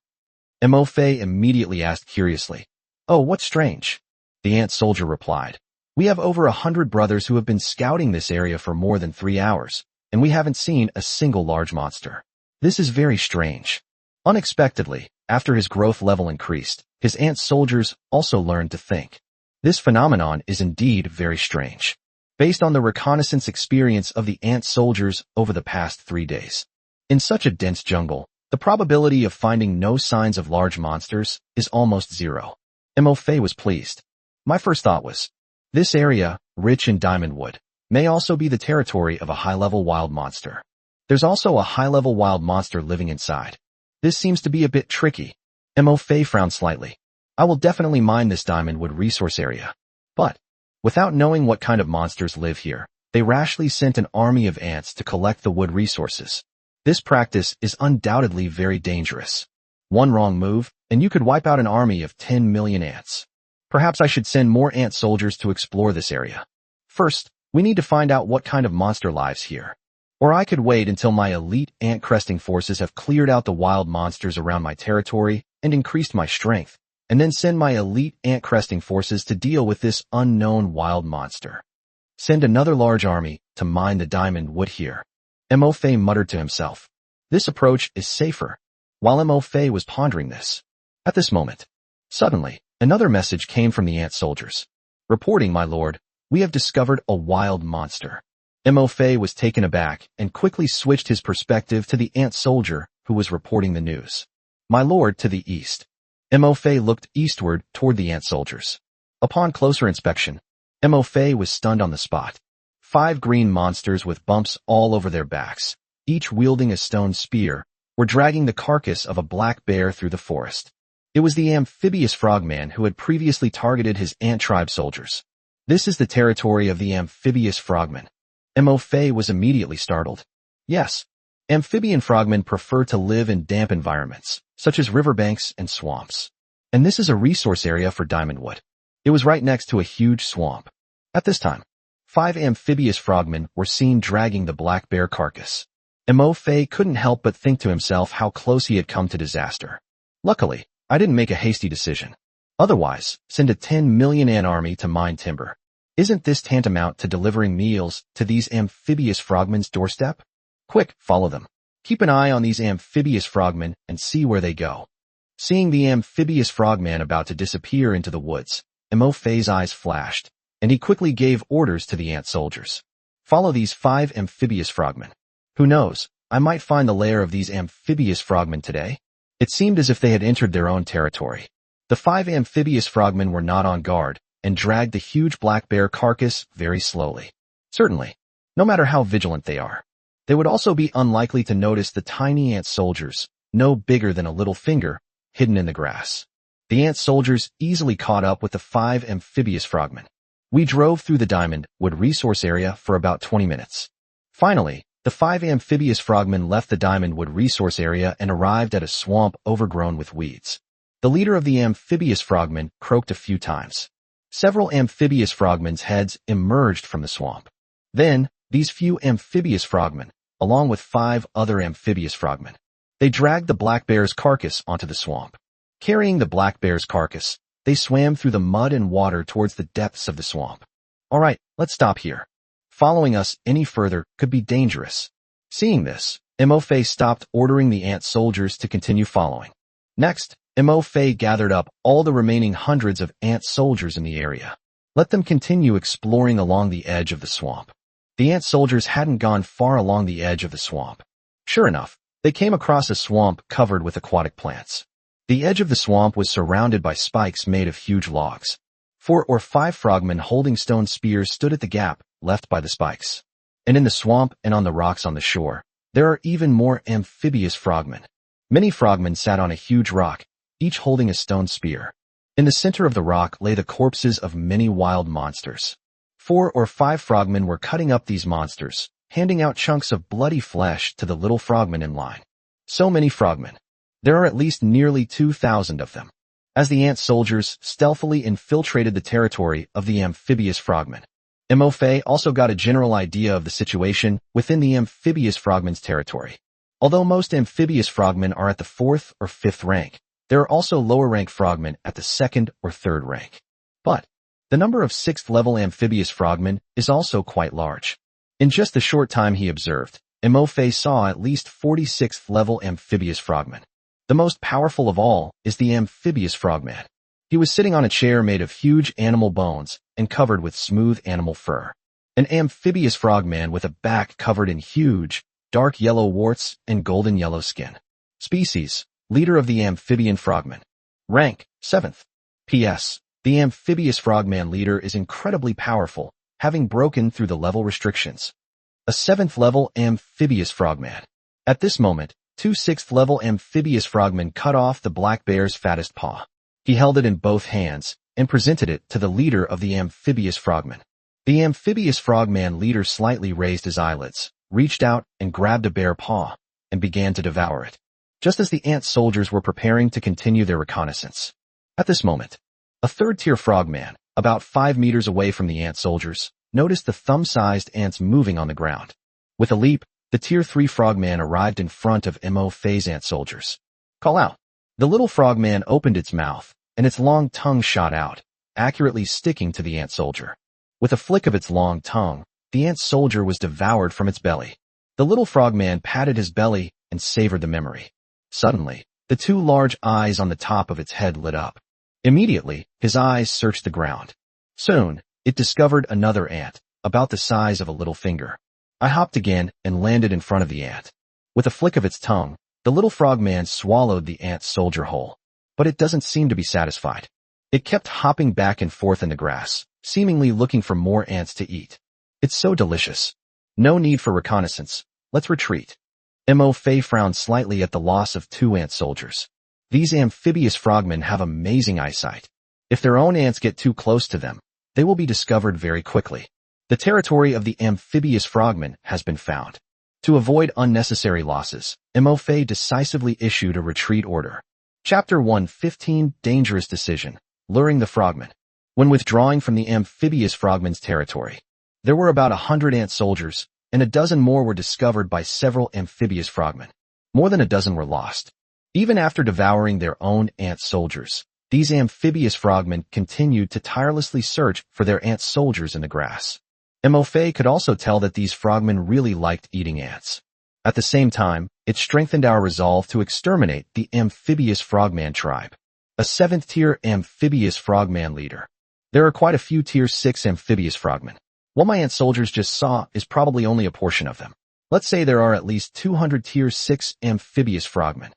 Mo Fei immediately asked curiously. Oh, what's strange? The ant soldier replied. We have over 100 brothers who have been scouting this area for more than 3 hours, and we haven't seen a single large monster. This is very strange. Unexpectedly, after his growth level increased, his ant soldiers also learned to think. This phenomenon is indeed very strange. Based on the reconnaissance experience of the ant soldiers over the past 3 days. In such a dense jungle, The probability of finding no signs of large monsters is almost zero. Mo Fei was pleased. My first thought was, this area, rich in diamond wood, may also be the territory of a high-level wild monster. There's also a high-level wild monster living inside. This seems to be a bit tricky. Mo Fei frowned slightly. I will definitely mine this diamond wood resource area. But, without knowing what kind of monsters live here, they rashly sent an army of ants to collect the wood resources. This practice is undoubtedly very dangerous. One wrong move, and you could wipe out an army of 10 million ants. Perhaps I should send more ant soldiers to explore this area. First, we need to find out what kind of monster lives here. Or I could wait until my elite ant cresting forces have cleared out the wild monsters around my territory and increased my strength, and then send my elite ant cresting forces to deal with this unknown wild monster. Send another large army to mine the diamond wood here. Mo Fei muttered to himself. This approach is safer. While Mo Fei was pondering this, at this moment, suddenly, another message came from the ant soldiers. Reporting, my lord, we have discovered a wild monster. Mo Fei was taken aback and quickly switched his perspective to the ant soldier who was reporting the news. My lord, to the east. Mo Fei looked eastward toward the ant soldiers. Upon closer inspection, Mo Fei was stunned on the spot. 5 green monsters with bumps all over their backs, each wielding a stone spear, were dragging the carcass of a black bear through the forest. It was the amphibious frogman who had previously targeted his ant tribe soldiers. This is the territory of the amphibious frogmen. Mo Fei was immediately startled. Yes, amphibian frogmen prefer to live in damp environments, such as riverbanks and swamps. And this is a resource area for diamond wood. It was right next to a huge swamp. At this time, 5 amphibious frogmen were seen dragging the black bear carcass. Mo Fei couldn't help but think to himself how close he had come to disaster. Luckily, I didn't make a hasty decision. Otherwise, send a 10 million ant army to mine timber. Isn't this tantamount to delivering meals to these amphibious frogmen's doorstep? Quick, follow them. Keep an eye on these amphibious frogmen and see where they go. Seeing the amphibious frogman about to disappear into the woods, Mo Fei's eyes flashed, and he quickly gave orders to the ant soldiers. Follow these 5 amphibious frogmen. Who knows, I might find the lair of these amphibious frogmen today. It seemed as if they had entered their own territory. The 5 amphibious frogmen were not on guard, and dragged the huge black bear carcass very slowly. Certainly, no matter how vigilant they are, they would also be unlikely to notice the tiny ant soldiers, no bigger than a little finger, hidden in the grass. The ant soldiers easily caught up with the 5 amphibious frogmen. We drove through the diamond wood resource area for about 20 minutes. Finally, the 5 amphibious frogmen left the diamond wood resource area and arrived at a swamp overgrown with weeds. The leader of the amphibious frogmen croaked a few times. Several amphibious frogmen's heads emerged from the swamp. Then, these few amphibious frogmen, along with 5 other amphibious frogmen, they dragged the black bear's carcass onto the swamp. Carrying the black bear's carcass, they swam through the mud and water towards the depths of the swamp. All right, let's stop here. Following us any further could be dangerous. Seeing this, Mo Fei stopped ordering the ant soldiers to continue following. Next, Mo Fei gathered up all the remaining hundreds of ant soldiers in the area. Let them continue exploring along the edge of the swamp. The ant soldiers hadn't gone far along the edge of the swamp. Sure enough, they came across a swamp covered with aquatic plants. The edge of the swamp was surrounded by spikes made of huge logs. 4 or 5 frogmen holding stone spears stood at the gap left by the spikes. And in the swamp and on the rocks on the shore, there are even more amphibious frogmen. Many frogmen sat on a huge rock, each holding a stone spear. In the center of the rock lay the corpses of many wild monsters. 4 or 5 frogmen were cutting up these monsters, handing out chunks of bloody flesh to the little frogmen in line. So many frogmen. There are at least nearly 2,000 of them. As the ant soldiers stealthily infiltrated the territory of the amphibious frogmen, Mo Fei also got a general idea of the situation within the amphibious frogmen's territory. Although most amphibious frogmen are at the 4th or 5th rank, there are also lower-rank frogmen at the 2nd or 3rd rank. But the number of 6th-level amphibious frogmen is also quite large. In just the short time he observed, Mo Fei saw at least 46th-level amphibious frogmen. The most powerful of all is the amphibious frogman. He was sitting on a chair made of huge animal bones and covered with smooth animal fur. An amphibious frogman with a back covered in huge, dark yellow warts and golden yellow skin. Species, leader of the amphibian frogmen. Rank, 7th. PS. The amphibious frogman leader is incredibly powerful, having broken through the level restrictions. A 7th level amphibious frogman. At this moment, 2 6th level amphibious frogmen cut off the black bear's fattest paw. He held it in both hands and presented it to the leader of the amphibious frogmen. The amphibious frogman leader slightly raised his eyelids, reached out and grabbed a bare paw, and began to devour it, just as the ant soldiers were preparing to continue their reconnaissance. At this moment, a third-tier frogman, about 5 meters away from the ant soldiers, noticed the thumb-sized ants moving on the ground. With a leap, the Tier 3 frogman arrived in front of Mo Fei's ant soldiers. Call out. The little frogman opened its mouth, and its long tongue shot out, accurately sticking to the ant soldier. With a flick of its long tongue, the ant soldier was devoured from its belly. The little frogman patted his belly and savored the memory. Suddenly, the 2 large eyes on the top of its head lit up. Immediately, his eyes searched the ground. Soon, it discovered another ant, about the size of a little finger. I hopped again and landed in front of the ant. With a flick of its tongue, the little frogman swallowed the ant soldier whole. But it doesn't seem to be satisfied. It kept hopping back and forth in the grass, seemingly looking for more ants to eat. It's so delicious. No need for reconnaissance. Let's retreat. Mo Fei frowned slightly at the loss of 2 ant soldiers. These amphibious frogmen have amazing eyesight. If their own ants get too close to them, they will be discovered very quickly. The territory of the amphibious frogmen has been found. To avoid unnecessary losses, Mo Fei decisively issued a retreat order. Chapter 1:15 Dangerous Decision, Luring the Frogmen. When withdrawing from the amphibious frogmen's territory, there were about 100 ant soldiers, and a dozen more were discovered by several amphibious frogmen. More than a dozen were lost. Even after devouring their own ant soldiers, these amphibious frogmen continued to tirelessly search for their ant soldiers in the grass. Mo Fei could also tell that these frogmen really liked eating ants. At the same time, it strengthened our resolve to exterminate the amphibious frogman tribe. A 7th-tier amphibious frogman leader. There are quite a few Tier 6 amphibious frogmen. What my ant soldiers just saw is probably only a portion of them. Let's say there are at least 200 Tier 6 amphibious frogmen.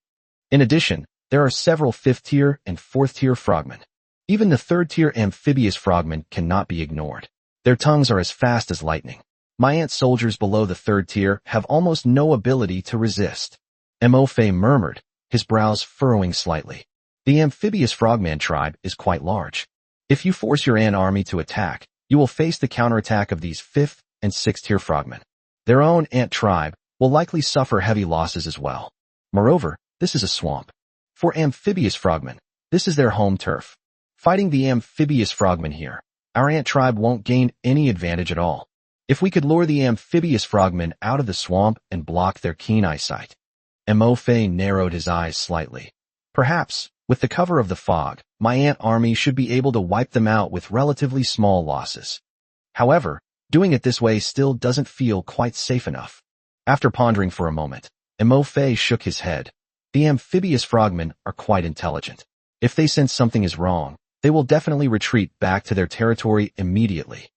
In addition, there are several 5th-tier and 4th-tier frogmen. Even the 3rd-tier amphibious frogmen cannot be ignored. Their tongues are as fast as lightning. My ant soldiers below the 3rd tier have almost no ability to resist. Mo Fei murmured, his brows furrowing slightly. The amphibious frogman tribe is quite large. If you force your ant army to attack, you will face the counterattack of these 5th and 6th tier frogmen. Their own ant tribe will likely suffer heavy losses as well. Moreover, this is a swamp. For amphibious frogmen, this is their home turf. Fighting the amphibious frogmen here, our ant tribe won't gain any advantage at all. If we could lure the amphibious frogmen out of the swamp and block their keen eyesight. Mo Fei narrowed his eyes slightly. Perhaps, with the cover of the fog, my ant army should be able to wipe them out with relatively small losses. However, doing it this way still doesn't feel quite safe enough. After pondering for a moment, Mo Fei shook his head. The amphibious frogmen are quite intelligent. If they sense something is wrong, they will definitely retreat back to their territory immediately.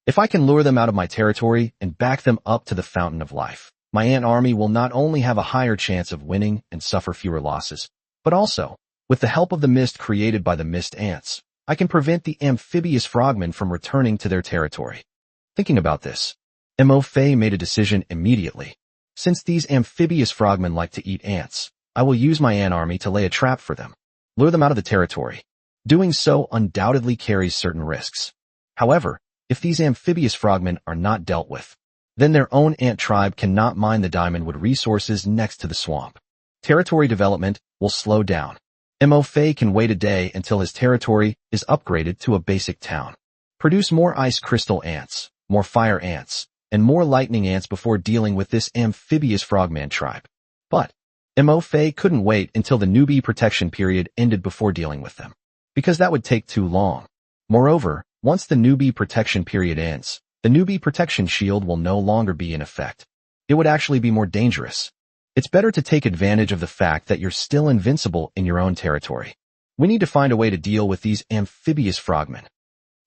If I can lure them out of my territory and back them up to the fountain of life, my ant army will not only have a higher chance of winning and suffer fewer losses, but also, with the help of the mist created by the mist ants, I can prevent the amphibious frogmen from returning to their territory. Thinking about this, Mo Fei made a decision immediately. Since these amphibious frogmen like to eat ants, I will use my ant army to lay a trap for them, lure them out of the territory. Doing so undoubtedly carries certain risks. However, if these amphibious frogmen are not dealt with, then their own ant tribe cannot mine the diamondwood resources next to the swamp. Territory development will slow down. Mo Fei can wait a day until his territory is upgraded to a basic town. Produce more ice crystal ants, more fire ants, and more lightning ants before dealing with this amphibious frogman tribe. But Mo Fei couldn't wait until the newbie protection period ended before dealing with them, because that would take too long. Moreover, once the newbie protection period ends, the newbie protection shield will no longer be in effect. It would actually be more dangerous. It's better to take advantage of the fact that you're still invincible in your own territory. We need to find a way to deal with these amphibious frogmen.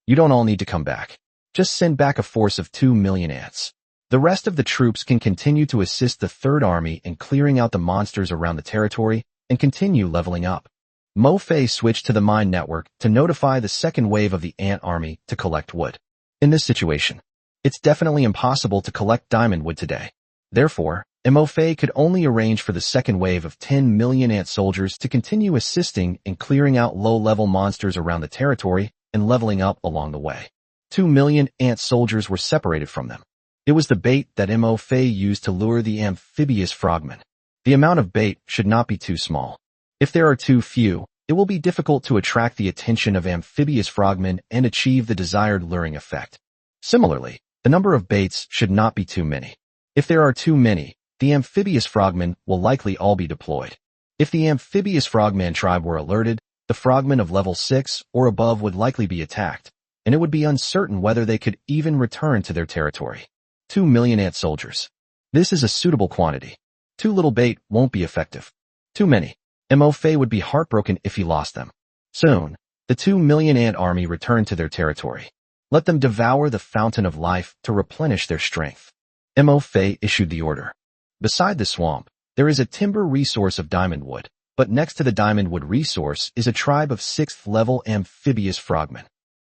You don't all need to come back. Just send back a force of 2 million ants. The rest of the troops can continue to assist the Third Army in clearing out the monsters around the territory and continue leveling up. Mo Fei switched to the mine network to notify the second wave of the ant army to collect wood. In this situation, it's definitely impossible to collect diamond wood today. Therefore, Mo Fei could only arrange for the second wave of 10 million ant soldiers to continue assisting in clearing out low-level monsters around the territory and leveling up along the way. 2 million ant soldiers were separated from them. It was the bait that Mo Fei used to lure the amphibious frogmen. The amount of bait should not be too small. If there are too few, it will be difficult to attract the attention of amphibious frogmen and achieve the desired luring effect. Similarly, the number of baits should not be too many. If there are too many, the amphibious frogmen will likely all be deployed. If the amphibious frogman tribe were alerted, the frogmen of level 6 or above would likely be attacked, and it would be uncertain whether they could even return to their territory. 2 million ant soldiers. This is a suitable quantity. Too little bait won't be effective. Too many. Mo Fei would be heartbroken if he lost them. Soon, the 2 million ant army returned to their territory. Let them devour the fountain of life to replenish their strength. Mo Fei issued the order. Beside the swamp, there is a timber resource of diamond wood, but next to the diamond wood resource is a tribe of 6th level amphibious frogmen.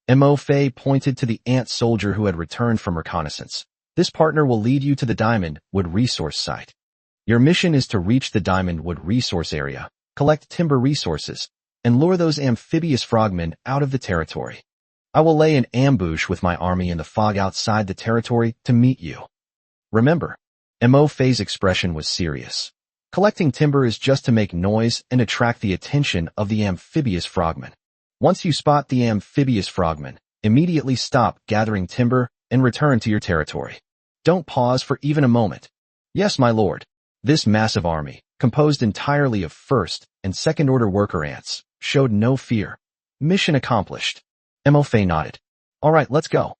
Mo Fei pointed to the ant soldier who had returned from reconnaissance. This partner will lead you to the diamond wood resource site. Your mission is to reach the diamond wood resource area, collect timber resources, and lure those amphibious frogmen out of the territory. I will lay an ambush with my army in the fog outside the territory to meet you. Remember, Mo Fei's expression was serious. Collecting timber is just to make noise and attract the attention of the amphibious frogmen. Once you spot the amphibious frogmen, immediately stop gathering timber and return to your territory. Don't pause for even a moment. Yes, my lord. This massive army, composed entirely of first and second order worker ants, showed no fear. Mission accomplished. Mo Fei nodded. All right, let's go.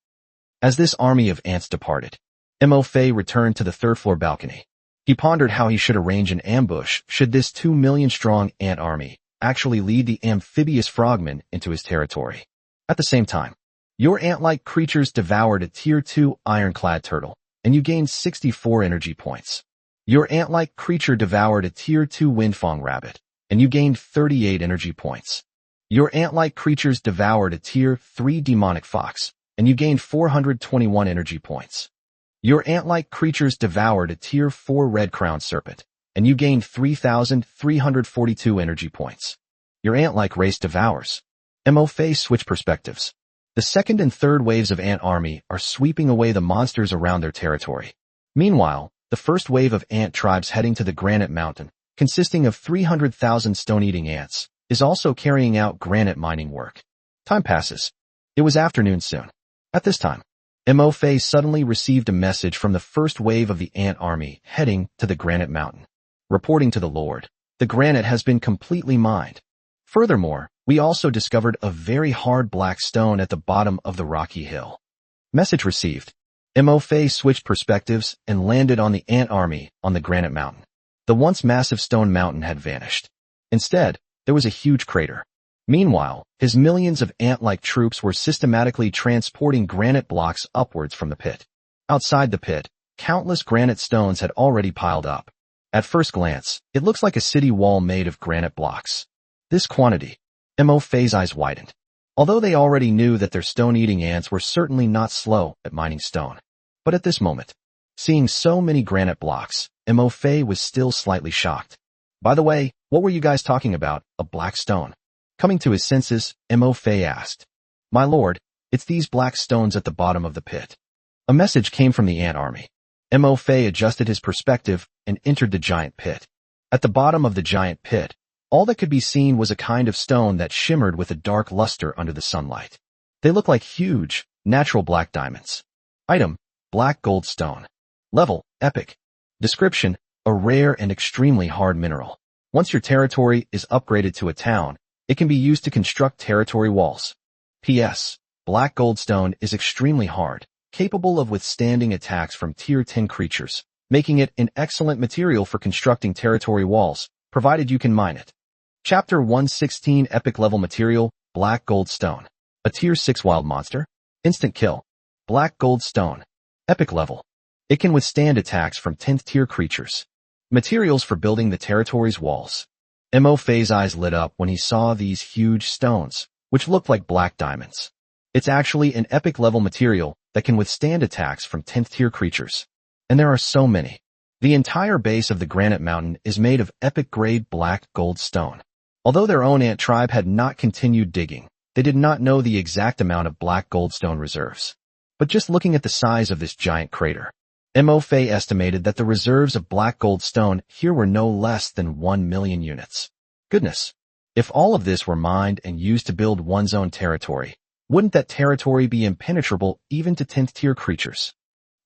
As this army of ants departed, Mo Fei returned to the third-floor balcony. He pondered how he should arrange an ambush should this 2 million strong ant army actually lead the amphibious frogmen into his territory. At the same time, your ant-like creatures devoured a Tier 2 ironclad turtle, and you gained 64 energy points. Your ant-like creature devoured a Tier 2 windfang rabbit, and you gained 38 energy points. Your ant-like creatures devoured a Tier 3 demonic fox, and you gained 421 energy points. Your ant-like creatures devoured a Tier 4 red-crowned serpent, and you gained 3,342 energy points. Your ant-like race devours. Mo Fei switched perspectives. The second and third waves of ant army are sweeping away the monsters around their territory. Meanwhile, the first wave of ant tribes heading to the Granite Mountain, consisting of 300,000 stone-eating ants, is also carrying out granite mining work. Time passes. It was afternoon soon. At this time, Mo Fei suddenly received a message from the first wave of the ant army heading to the Granite Mountain. Reporting to the Lord, the granite has been completely mined. Furthermore, we also discovered a very hard black stone at the bottom of the rocky hill. Message received. Mo Fei switched perspectives and landed on the ant army on the Granite Mountain. The once massive stone mountain had vanished. Instead, there was a huge crater. Meanwhile, his millions of ant-like troops were systematically transporting granite blocks upwards from the pit. Outside the pit, countless granite stones had already piled up. At first glance, it looks like a city wall made of granite blocks. This quantity. Mo Fei's eyes widened. Although they already knew that their stone-eating ants were certainly not slow at mining stone. But at this moment, seeing so many granite blocks, Mo Fei was still slightly shocked. By the way, what were you guys talking about, a black stone? Coming to his senses, Mo Fei asked. My lord, it's these black stones at the bottom of the pit. A message came from the ant army. Mo Fei adjusted his perspective and entered the giant pit. At the bottom of the giant pit, all that could be seen was a kind of stone that shimmered with a dark luster under the sunlight. They looked like huge, natural black diamonds. Item, black gold stone. Level, epic. Description, a rare and extremely hard mineral. Once your territory is upgraded to a town, it can be used to construct territory walls. P.S. Black goldstone is extremely hard, capable of withstanding attacks from Tier 10 creatures, making it an excellent material for constructing territory walls, provided you can mine it. Chapter 116 Epic Level Material, Black Goldstone. A Tier 6 Wild Monster. Instant Kill. Black Goldstone. Epic Level. It can withstand attacks from 10th-tier creatures. Materials for building the territory's walls. Mo Fei's eyes lit up when he saw these huge stones, which looked like black diamonds. It's actually an epic-level material that can withstand attacks from 10th-tier creatures. And there are so many. The entire base of the granite mountain is made of epic-grade black gold stone. Although their own ant tribe had not continued digging, they did not know the exact amount of black goldstone reserves. But just looking at the size of this giant crater, Mo Fei estimated that the reserves of black goldstone here were no less than 1 million units. Goodness! If all of this were mined and used to build one's own territory, wouldn't that territory be impenetrable even to 10th-tier creatures?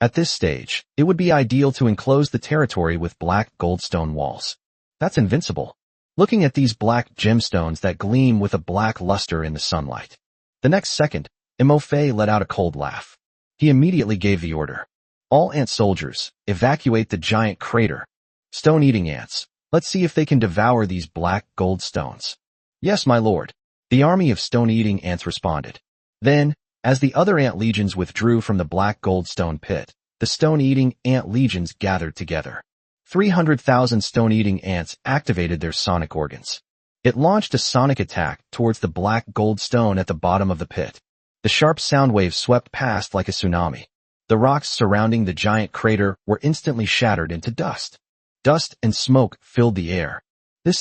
At this stage, it would be ideal to enclose the territory with black goldstone walls. That's invincible. Looking at these black gemstones that gleam with a black luster in the sunlight. The next second, Mo Fei let out a cold laugh. He immediately gave the order. All ant soldiers, evacuate the giant crater. Stone-eating ants, let's see if they can devour these black gold stones. Yes, my lord. The army of stone-eating ants responded. Then, as the other ant legions withdrew from the black goldstone pit, the stone-eating ant legions gathered together. 300,000 stone-eating ants activated their sonic organs. It launched a sonic attack towards the black gold stone at the bottom of the pit. The sharp sound waves swept past like a tsunami. The rocks surrounding the giant crater were instantly shattered into dust. Dust and smoke filled the air. This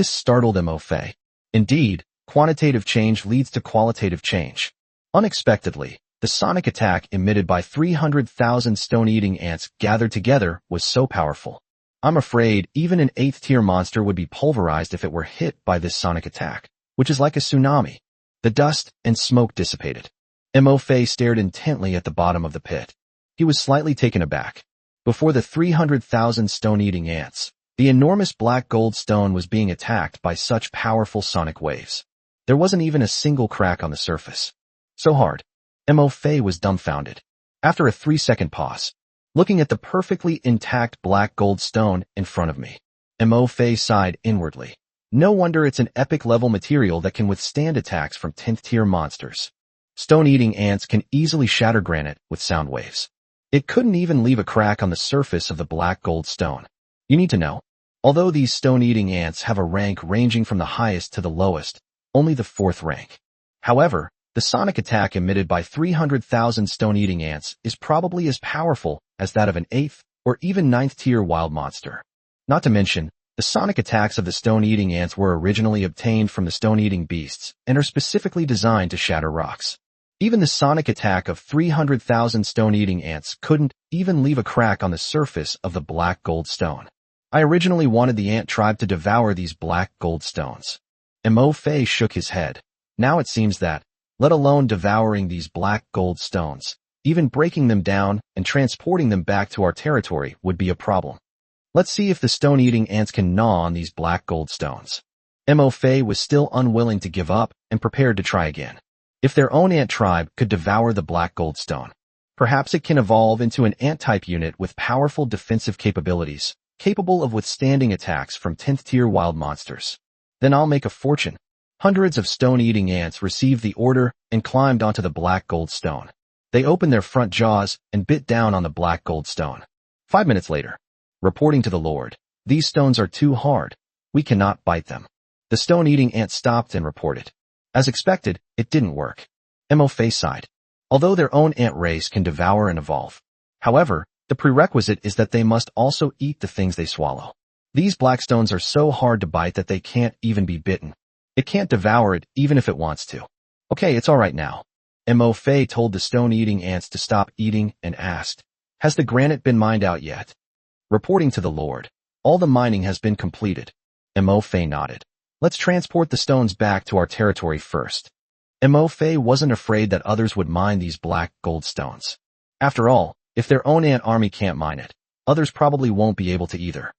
startled Mo Fei. Indeed, quantitative change leads to qualitative change. Unexpectedly, the sonic attack emitted by 300,000 stone-eating ants gathered together was so powerful. I'm afraid even an 8th-tier monster would be pulverized if it were hit by this sonic attack, which is like a tsunami. The dust and smoke dissipated. Mo Fei stared intently at the bottom of the pit. He was slightly taken aback. Before the 300,000 stone-eating ants, the enormous black gold stone was being attacked by such powerful sonic waves. There wasn't even a single crack on the surface. So hard. Mo Fei was dumbfounded. After a 3-second pause, looking at the perfectly intact black gold stone in front of me, Mo Fei sighed inwardly. No wonder it's an epic-level material that can withstand attacks from 10th-tier monsters. Stone-eating ants can easily shatter granite with sound waves. It couldn't even leave a crack on the surface of the black gold stone. You need to know, although these stone-eating ants have a rank ranging from the highest to the lowest, only the 4th rank. However, the sonic attack emitted by 300,000 stone-eating ants is probably as powerful as that of an 8th or even 9th-tier wild monster. Not to mention, the sonic attacks of the stone-eating ants were originally obtained from the stone-eating beasts and are specifically designed to shatter rocks. Even the sonic attack of 300,000 stone-eating ants couldn't even leave a crack on the surface of the black gold stone. I originally wanted the ant tribe to devour these black gold stones. Mo Fei shook his head. Now it seems that, let alone devouring these black gold stones, even breaking them down and transporting them back to our territory would be a problem. Let's see if the stone-eating ants can gnaw on these black gold stones. Mo Fei was still unwilling to give up and prepared to try again. If their own ant tribe could devour the black gold stone, perhaps it can evolve into an ant-type unit with powerful defensive capabilities, capable of withstanding attacks from 10th-tier wild monsters. Then I'll make a fortune. Hundreds of stone-eating ants received the order and climbed onto the black gold stone. They opened their front jaws and bit down on the black gold stone. 5 minutes later, reporting to the Lord, these stones are too hard. We cannot bite them. The stone-eating ant stopped and reported. As expected, it didn't work. Mo Fei sighed. Although their own ant race can devour and evolve. However, the prerequisite is that they must also eat the things they swallow. These black stones are so hard to bite that they can't even be bitten. It can't devour it even if it wants to. Okay, it's all right now. Mo Fei told the stone-eating ants to stop eating and asked, has the granite been mined out yet? Reporting to the Lord, all the mining has been completed. Mo Fei nodded. Let's transport the stones back to our territory first. Mo Fei wasn't afraid that others would mine these black gold stones. After all, if their own ant army can't mine it, others probably won't be able to either.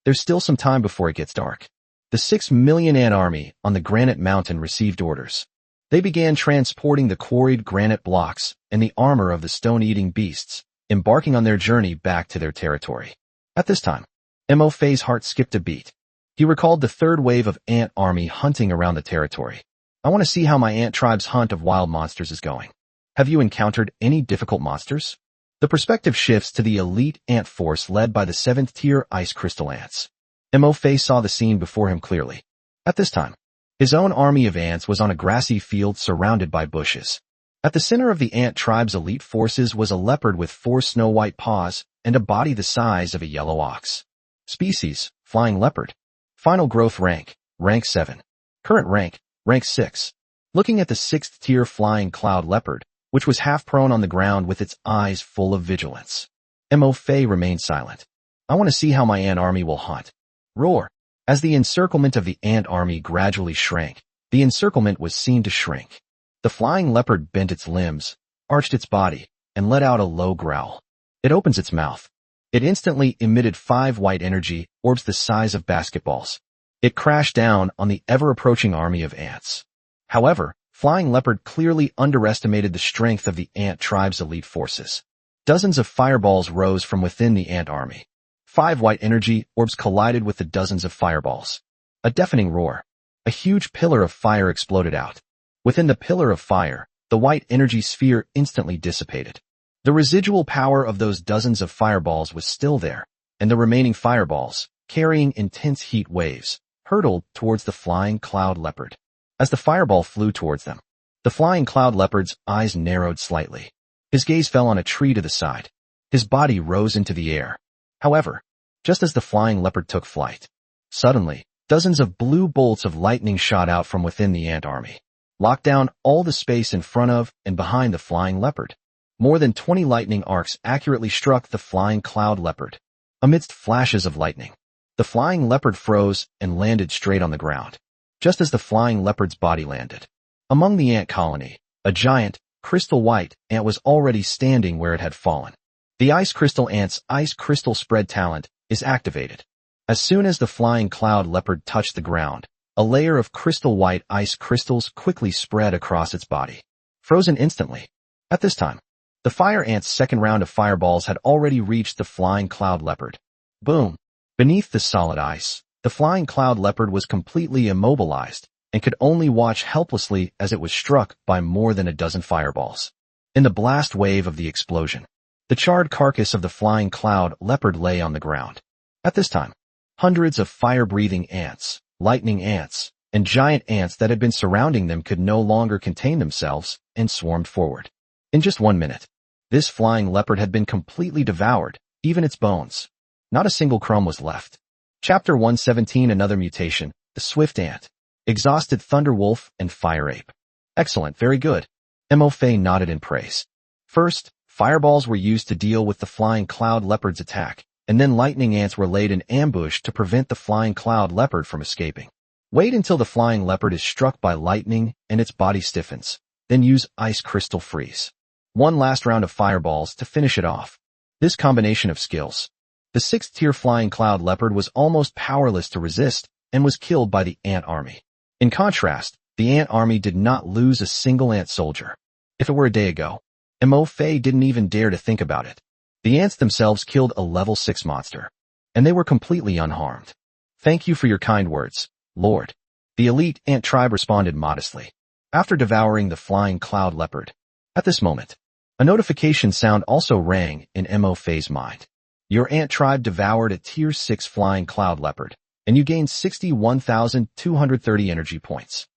There's still some time before it gets dark. The 6 million ant army on the granite mountain received orders. They began transporting the quarried granite blocks and the armor of the stone-eating beasts, embarking on their journey back to their territory. At this time, Mo Fei's heart skipped a beat. He recalled the 3rd wave of ant army hunting around the territory. I want to see how my ant tribe's hunt of wild monsters is going. Have you encountered any difficult monsters? The perspective shifts to the elite ant force led by the 7th-tier ice crystal ants. Mo Fei saw the scene before him clearly. At this time, his own army of ants was on a grassy field surrounded by bushes. At the center of the ant tribe's elite forces was a leopard with 4 snow-white paws and a body the size of a yellow ox. Species, flying leopard. Final growth rank, rank 7. Current rank, rank 6. Looking at the 6th-tier flying cloud leopard, which was half prone on the ground with its eyes full of vigilance. Mo Fei remained silent. I want to see how my ant army will hunt. Roar. As the encirclement of the ant army gradually shrank, the encirclement was seen to shrink. The flying leopard bent its limbs, arched its body, and let out a low growl. It opens its mouth. It instantly emitted 5 white energy orbs the size of basketballs. It crashed down on the ever-approaching army of ants. However, Flying Leopard clearly underestimated the strength of the ant tribe's elite forces. Dozens of fireballs rose from within the ant army. 5 white energy orbs collided with the dozens of fireballs. A deafening roar. A huge pillar of fire exploded out. Within the pillar of fire, the white energy sphere instantly dissipated. The residual power of those dozens of fireballs was still there, and the remaining fireballs, carrying intense heat waves, hurtled towards the flying cloud leopard. As the fireball flew towards them, the flying cloud leopard's eyes narrowed slightly. His gaze fell on a tree to the side. His body rose into the air. However, just as the flying leopard took flight, suddenly, dozens of blue bolts of lightning shot out from within the ant army, locked down all the space in front of and behind the flying leopard. More than 20 lightning arcs accurately struck the flying cloud leopard. Amidst flashes of lightning, the flying leopard froze and landed straight on the ground. Just as the flying leopard's body landed, among the ant colony, a giant, crystal white ant was already standing where it had fallen. The ice crystal ant's ice crystal spread talent is activated. As soon as the flying cloud leopard touched the ground, a layer of crystal white ice crystals quickly spread across its body, frozen instantly. At this time, the fire ant's second round of fireballs had already reached the flying cloud leopard. Boom! Beneath the solid ice, the flying cloud leopard was completely immobilized and could only watch helplessly as it was struck by more than a dozen fireballs. In the blast wave of the explosion, the charred carcass of the flying cloud leopard lay on the ground. At this time, hundreds of fire-breathing ants, lightning ants, and giant ants that had been surrounding them could no longer contain themselves and swarmed forward. In just 1 minute, this flying leopard had been completely devoured, even its bones. Not a single crumb was left. Chapter 117 Another Mutation, the Swift Ant. Exhausted Thunder Wolf and Fire Ape. Excellent, very good. Mo Fei nodded in praise. First, fireballs were used to deal with the flying cloud leopard's attack, and then lightning ants were laid in ambush to prevent the flying cloud leopard from escaping. Wait until the flying leopard is struck by lightning and its body stiffens, then use ice crystal freeze. 1 last round of fireballs to finish it off. This combination of skills. The 6th-tier flying cloud leopard was almost powerless to resist and was killed by the ant army. In contrast, the ant army did not lose a single ant soldier. If it were a day ago, Mo Fei didn't even dare to think about it. The ants themselves killed a level 6 monster, and they were completely unharmed. Thank you for your kind words, Lord. The elite ant tribe responded modestly, after devouring the flying cloud leopard. At this moment, a notification sound also rang in Mo Fei's mind. Your ant tribe devoured a tier 6 flying cloud leopard, and you gained 61,230 energy points.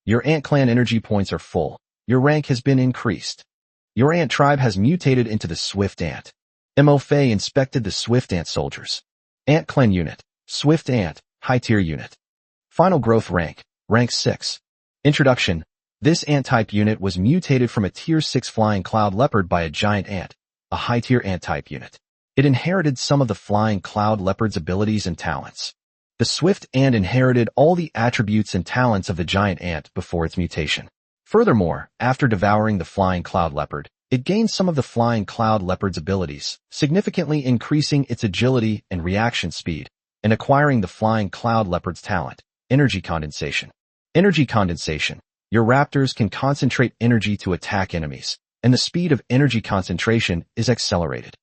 Your ant clan energy points are full. Your rank has been increased. Your ant tribe has mutated into the Swift Ant. Mo Fei inspected the Swift Ant soldiers. Ant clan unit, Swift Ant, high tier unit. Final growth rank, rank 6. Introduction. This ant-type unit was mutated from a tier 6 flying cloud leopard by a giant ant, a high tier ant-type unit. It inherited some of the flying cloud leopard's abilities and talents. The Swift Ant inherited all the attributes and talents of the giant ant before its mutation. Furthermore, after devouring the flying cloud leopard, it gained some of the flying cloud leopard's abilities, significantly increasing its agility and reaction speed, and acquiring the flying cloud leopard's talent, energy condensation. Energy condensation. Your raptors can concentrate energy to attack enemies, and the speed of energy concentration is accelerated.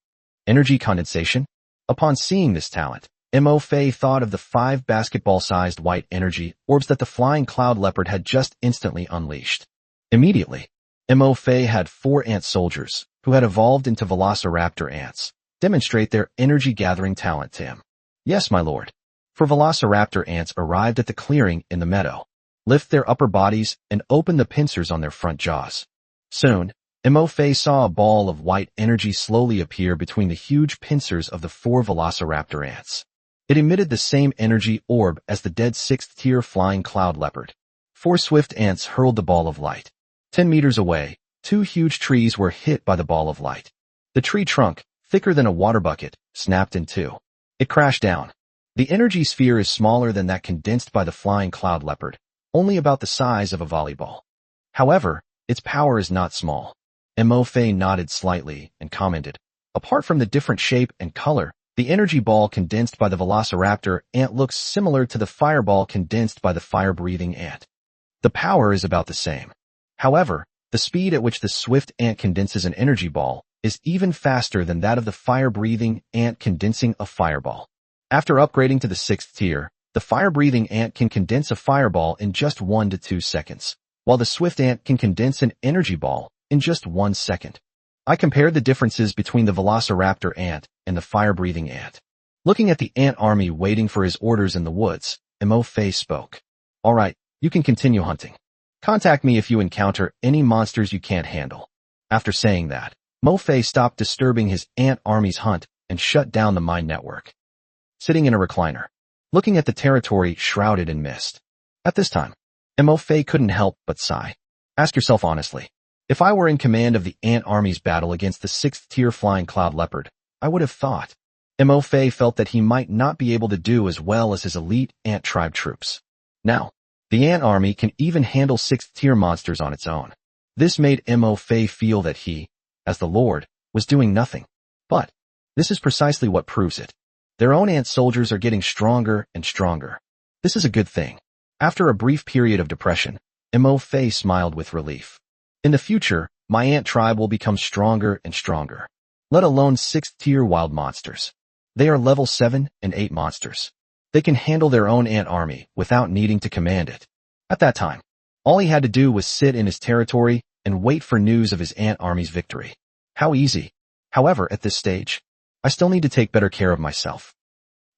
Energy condensation? Upon seeing this talent, Mo Fei thought of the 5 basketball-sized white energy orbs that the flying cloud leopard had just instantly unleashed. Immediately, Mo Fei had 4 ant soldiers, who had evolved into velociraptor ants, demonstrate their energy-gathering talent to him. Yes, my lord. For velociraptor ants arrived at the clearing in the meadow, lift their upper bodies, and open the pincers on their front jaws. Soon, Mo-Fei saw a ball of white energy slowly appear between the huge pincers of the 4 velociraptor ants. It emitted the same energy orb as the dead 6th-tier flying cloud leopard. 4 swift ants hurled the ball of light. 10 meters away, 2 huge trees were hit by the ball of light. The tree trunk, thicker than a water bucket, snapped in two. It crashed down. The energy sphere is smaller than that condensed by the flying cloud leopard, only about the size of a volleyball. However, its power is not small. Mo-Fei nodded slightly and commented, apart from the different shape and color, the energy ball condensed by the velociraptor ant looks similar to the fireball condensed by the fire-breathing ant. The power is about the same. However, the speed at which the swift ant condenses an energy ball is even faster than that of the fire-breathing ant condensing a fireball. After upgrading to the 6th tier, the fire-breathing ant can condense a fireball in just 1 to 2 seconds, while the swift ant can condense an energy ball in just 1 second. I compared the differences between the velociraptor ant and the fire-breathing ant. Looking at the ant army waiting for his orders in the woods, Mo-Fei spoke. All right, you can continue hunting. Contact me if you encounter any monsters you can't handle. After saying that, Mo-Fei stopped disturbing his ant army's hunt and shut down the mine network. Sitting in a recliner, looking at the territory shrouded in mist. At this time, Mo-Fei couldn't help but sigh. Ask yourself honestly, if I were in command of the ant army's battle against the 6th-tier flying cloud leopard, I would have thought. Mo-Fei felt that he might not be able to do as well as his elite ant tribe troops. Now, the ant army can even handle 6th-tier monsters on its own. This made Mo-Fei feel that he, as the Lord, was doing nothing. But this is precisely what proves it. Their own ant soldiers are getting stronger and stronger. This is a good thing. After a brief period of depression, Mo-Fei smiled with relief. In the future, my ant tribe will become stronger and stronger. Let alone 6th-tier wild monsters. They are level 7 and 8 monsters. They can handle their own ant army without needing to command it. At that time, all he had to do was sit in his territory and wait for news of his ant army's victory. How easy. However, at this stage, I still need to take better care of myself.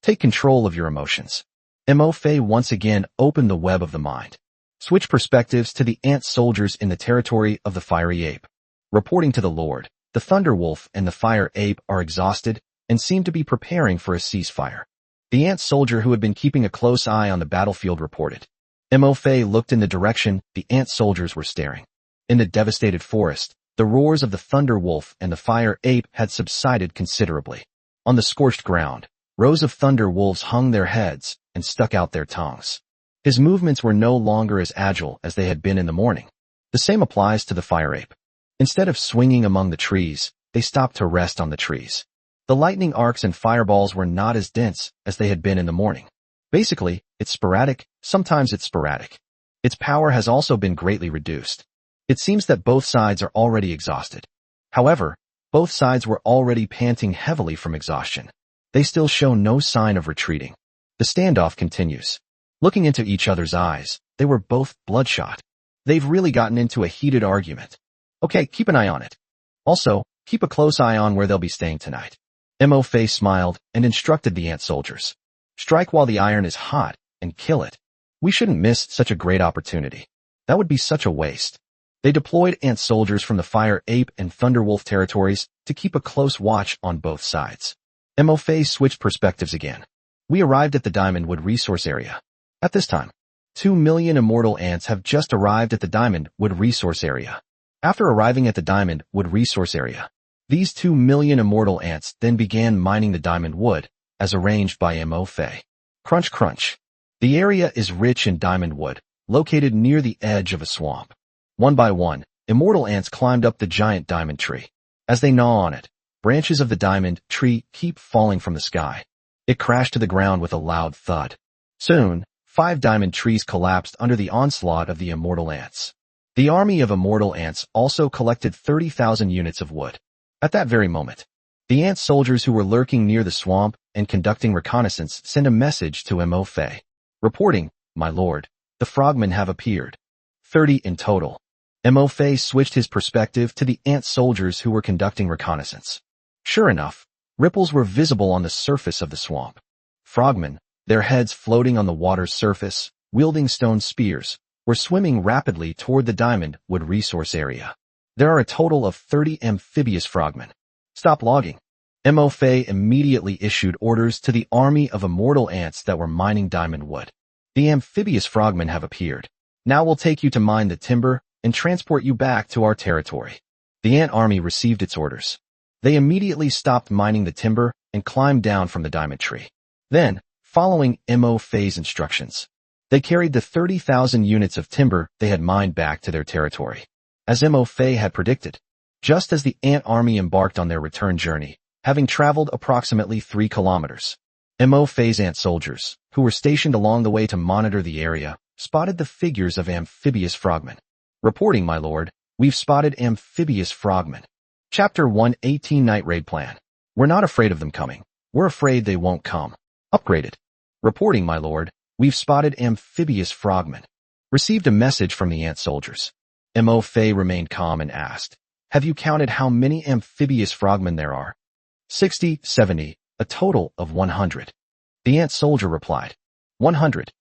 Take control of your emotions. Mo-Fei once again opened the web of the mind. Switch perspectives to the ant soldiers in the territory of the fiery ape. Reporting to the Lord, the thunder wolf and the fire ape are exhausted and seem to be preparing for a ceasefire. The ant soldier who had been keeping a close eye on the battlefield reported. Mo-Fei looked in the direction the ant soldiers were staring. In the devastated forest, the roars of the thunder wolf and the fire ape had subsided considerably. On the scorched ground, rows of thunder wolves hung their heads and stuck out their tongues. His movements were no longer as agile as they had been in the morning. The same applies to the fire ape. Instead of swinging among the trees, they stopped to rest on the trees. The lightning arcs and fireballs were not as dense as they had been in the morning. Basically, it's sporadic, sometimes it's sporadic. Its power has also been greatly reduced. It seems that both sides are already exhausted. However, both sides were already panting heavily from exhaustion. They still show no sign of retreating. The standoff continues. Looking into each other's eyes, they were both bloodshot. They've really gotten into a heated argument. Okay, keep an eye on it. Also, keep a close eye on where they'll be staying tonight. Mo-Fei smiled and instructed the ant soldiers. Strike while the iron is hot and kill it. We shouldn't miss such a great opportunity. That would be such a waste. They deployed ant soldiers from the fire ape and thunderwolf territories to keep a close watch on both sides. Mo-Fei switched perspectives again. We arrived at the Diamond Wood resource area. At this time, 2 million immortal ants have just arrived at the Diamond Wood resource area. After arriving at the Diamond Wood resource area, these 2 million immortal ants then began mining the diamond wood, as arranged by Mo-Fei. Crunch crunch. The area is rich in diamond wood, located near the edge of a swamp. One by one, immortal ants climbed up the giant diamond tree. As they gnaw on it, branches of the diamond tree keep falling from the sky. It crashed to the ground with a loud thud. Soon, 5 diamond trees collapsed under the onslaught of the immortal ants. The army of immortal ants also collected 30,000 units of wood. At that very moment, the ant soldiers who were lurking near the swamp and conducting reconnaissance sent a message to Mo-Fei. Reporting, my lord, the frogmen have appeared. 30 in total. Mo Fei switched his perspective to the ant soldiers who were conducting reconnaissance. Sure enough, ripples were visible on the surface of the swamp. Frogmen, their heads floating on the water's surface, wielding stone spears, were swimming rapidly toward the Diamond Wood resource area. There are a total of 30 amphibious frogmen. Stop logging. Mo Fei immediately issued orders to the army of immortal ants that were mining diamond wood. The amphibious frogmen have appeared. Now we'll take you to mine the timber and transport you back to our territory. The ant army received its orders. They immediately stopped mining the timber and climbed down from the diamond tree. Then, following Mo Fei's instructions, they carried the 30,000 units of timber they had mined back to their territory. As Mo Fei had predicted, just as the ant army embarked on their return journey, having traveled approximately 3 kilometers, Mo Fei's ant soldiers, who were stationed along the way to monitor the area, spotted the figures of amphibious frogmen. Reporting, my lord, we've spotted amphibious frogmen. Chapter 118 Night Raid Plan. We're not afraid of them coming. We're afraid they won't come. Upgraded. Reporting, my lord, we've spotted amphibious frogmen. Received a message from the ant soldiers. Mo Fei remained calm and asked, have you counted how many amphibious frogmen there are? 60, 70, a total of 100. The ant soldier replied. 100.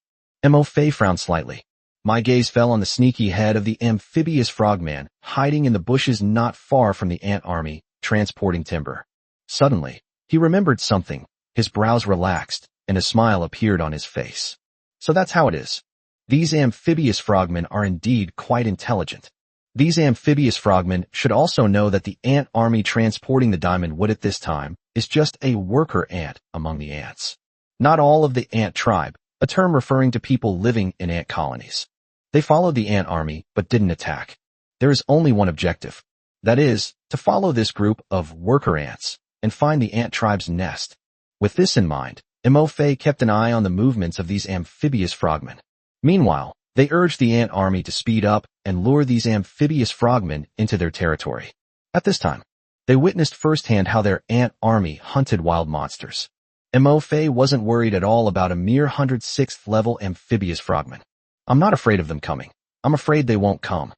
Mo Fei frowned slightly. My gaze fell on the sneaky head of the amphibious frogman, hiding in the bushes not far from the ant army, transporting timber. Suddenly, he remembered something. His brows relaxed, and a smile appeared on his face. So that's how it is. These amphibious frogmen are indeed quite intelligent. These amphibious frogmen should also know that the ant army transporting the diamond wood at this time is just a worker ant among the ants. Not all of the ant tribe, a term referring to people living in ant colonies. They followed the ant army but didn't attack. There is only one objective. That is, to follow this group of worker ants and find the ant tribe's nest. With this in mind, Mo Fei kept an eye on the movements of these amphibious frogmen. Meanwhile, they urged the ant army to speed up and lure these amphibious frogmen into their territory. At this time, they witnessed firsthand how their ant army hunted wild monsters. Mo Fei wasn't worried at all about a mere 106th level amphibious frogman. I'm not afraid of them coming. I'm afraid they won't come.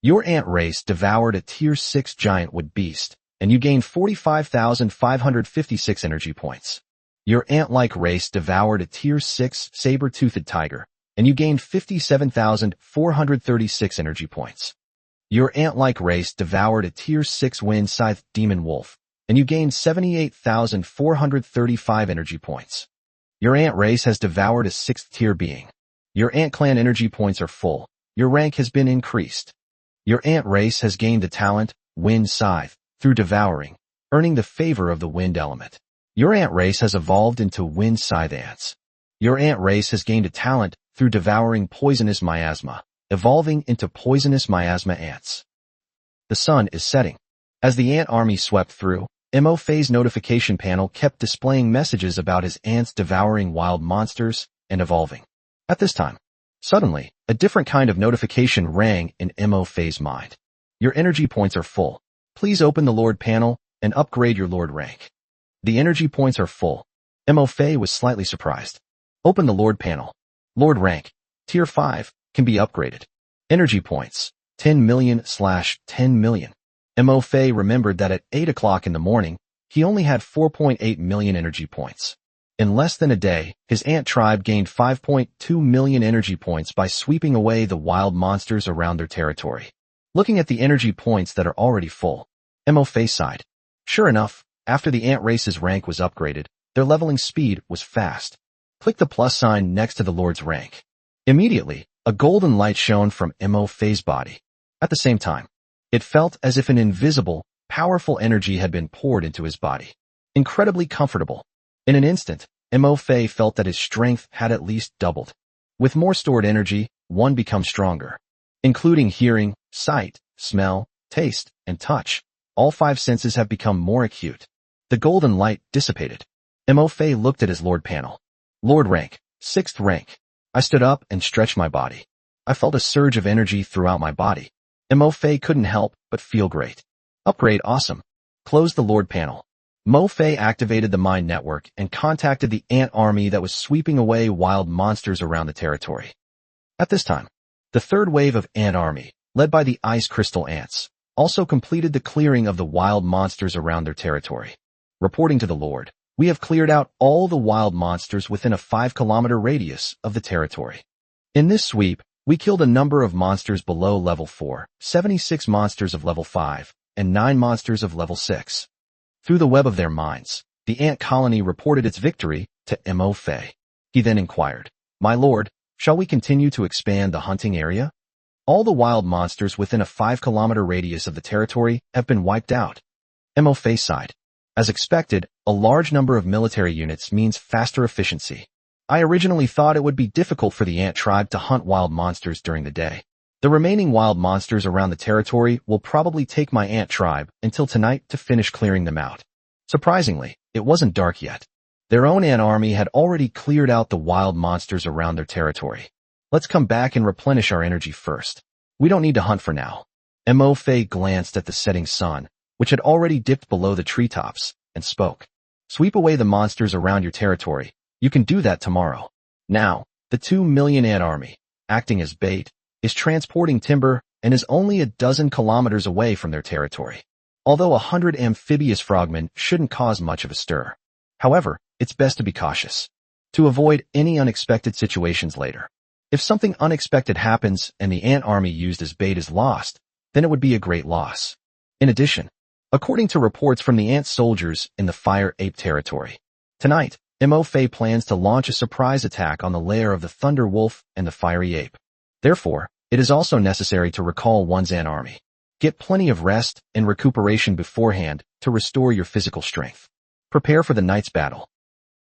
Your ant race devoured a tier 6 giant wood beast, and you gained 45,556 energy points. Your ant-like race devoured a tier 6 saber-toothed tiger, and you gained 57,436 energy points. Your ant-like race devoured a tier 6 wind-scythed demon wolf, and you gained 78,435 energy points. Your ant race has devoured a 6th tier being. Your ant clan energy points are full. Your rank has been increased. Your ant race has gained the talent, Wind Scythe, through Devouring, earning the favor of the wind element. Your ant race has evolved into Wind Scythe ants. Your ant race has gained a talent through Devouring Poisonous Miasma, evolving into Poisonous Miasma ants. The sun is setting. As the ant army swept through, Mo Fei's notification panel kept displaying messages about his ants devouring wild monsters and evolving. At this time, suddenly, a different kind of notification rang in Mo Fei's mind. Your energy points are full. Please open the Lord panel and upgrade your Lord rank. The energy points are full. Mo Fei was slightly surprised. Open the Lord panel. Lord rank, tier 5, can be upgraded. Energy points, 10 million/10 million. Mo Fei remembered that at 8 o'clock in the morning, he only had 4.8 million energy points. In less than a day, his ant tribe gained 5.2 million energy points by sweeping away the wild monsters around their territory. Looking at the energy points that are already full, Mo Fei sighed. Sure enough, after the ant race's rank was upgraded, their leveling speed was fast. Click the plus sign next to the Lord's rank. Immediately, a golden light shone from Mo Fei's body. At the same time, it felt as if an invisible, powerful energy had been poured into his body. Incredibly comfortable. In an instant, Mo Fei felt that his strength had at least doubled. With more stored energy, one becomes stronger. Including hearing, sight, smell, taste, and touch. All 5 senses have become more acute. The golden light dissipated. Mo Fei looked at his Lord panel. Lord rank, 6th rank. I stood up and stretched my body. I felt a surge of energy throughout my body. Mo Fei couldn't help but feel great. Upgrade awesome. Close the Lord panel. Mo Fei activated the Mind Network and contacted the ant army that was sweeping away wild monsters around the territory. At this time, the third wave of ant army, led by the ice crystal ants, also completed the clearing of the wild monsters around their territory. Reporting to the Lord, we have cleared out all the wild monsters within a 5-kilometer radius of the territory. In this sweep, we killed a number of monsters below level 4, 76 monsters of level 5, and 9 monsters of level 6. Through the web of their minds, the ant colony reported its victory to Mo Fei. He then inquired, "My lord, shall we continue to expand the hunting area? All the wild monsters within a 5-kilometer radius of the territory have been wiped out." Mo Fei sighed. As expected, a large number of military units means faster efficiency. I originally thought it would be difficult for the ant tribe to hunt wild monsters during the day. The remaining wild monsters around the territory will probably take my ant tribe until tonight to finish clearing them out. Surprisingly, it wasn't dark yet. Their own ant army had already cleared out the wild monsters around their territory. Let's come back and replenish our energy first. We don't need to hunt for now. Mo Fei glanced at the setting sun, which had already dipped below the treetops, and spoke. "Sweep away the monsters around your territory. You can do that tomorrow." Now, the 2 million ant army, acting as bait, is transporting timber and is only a dozen kilometers away from their territory. Although 100 amphibious frogmen shouldn't cause much of a stir. However, it's best to be cautious, to avoid any unexpected situations later. If something unexpected happens and the ant army used as bait is lost, then it would be a great loss. In addition, according to reports from the ant soldiers in the Fire Ape territory, tonight, Mo Fei plans to launch a surprise attack on the lair of the Thunder Wolf and the Fiery Ape. Therefore, it is also necessary to recall one's ant army. Get plenty of rest and recuperation beforehand to restore your physical strength. Prepare for the night's battle.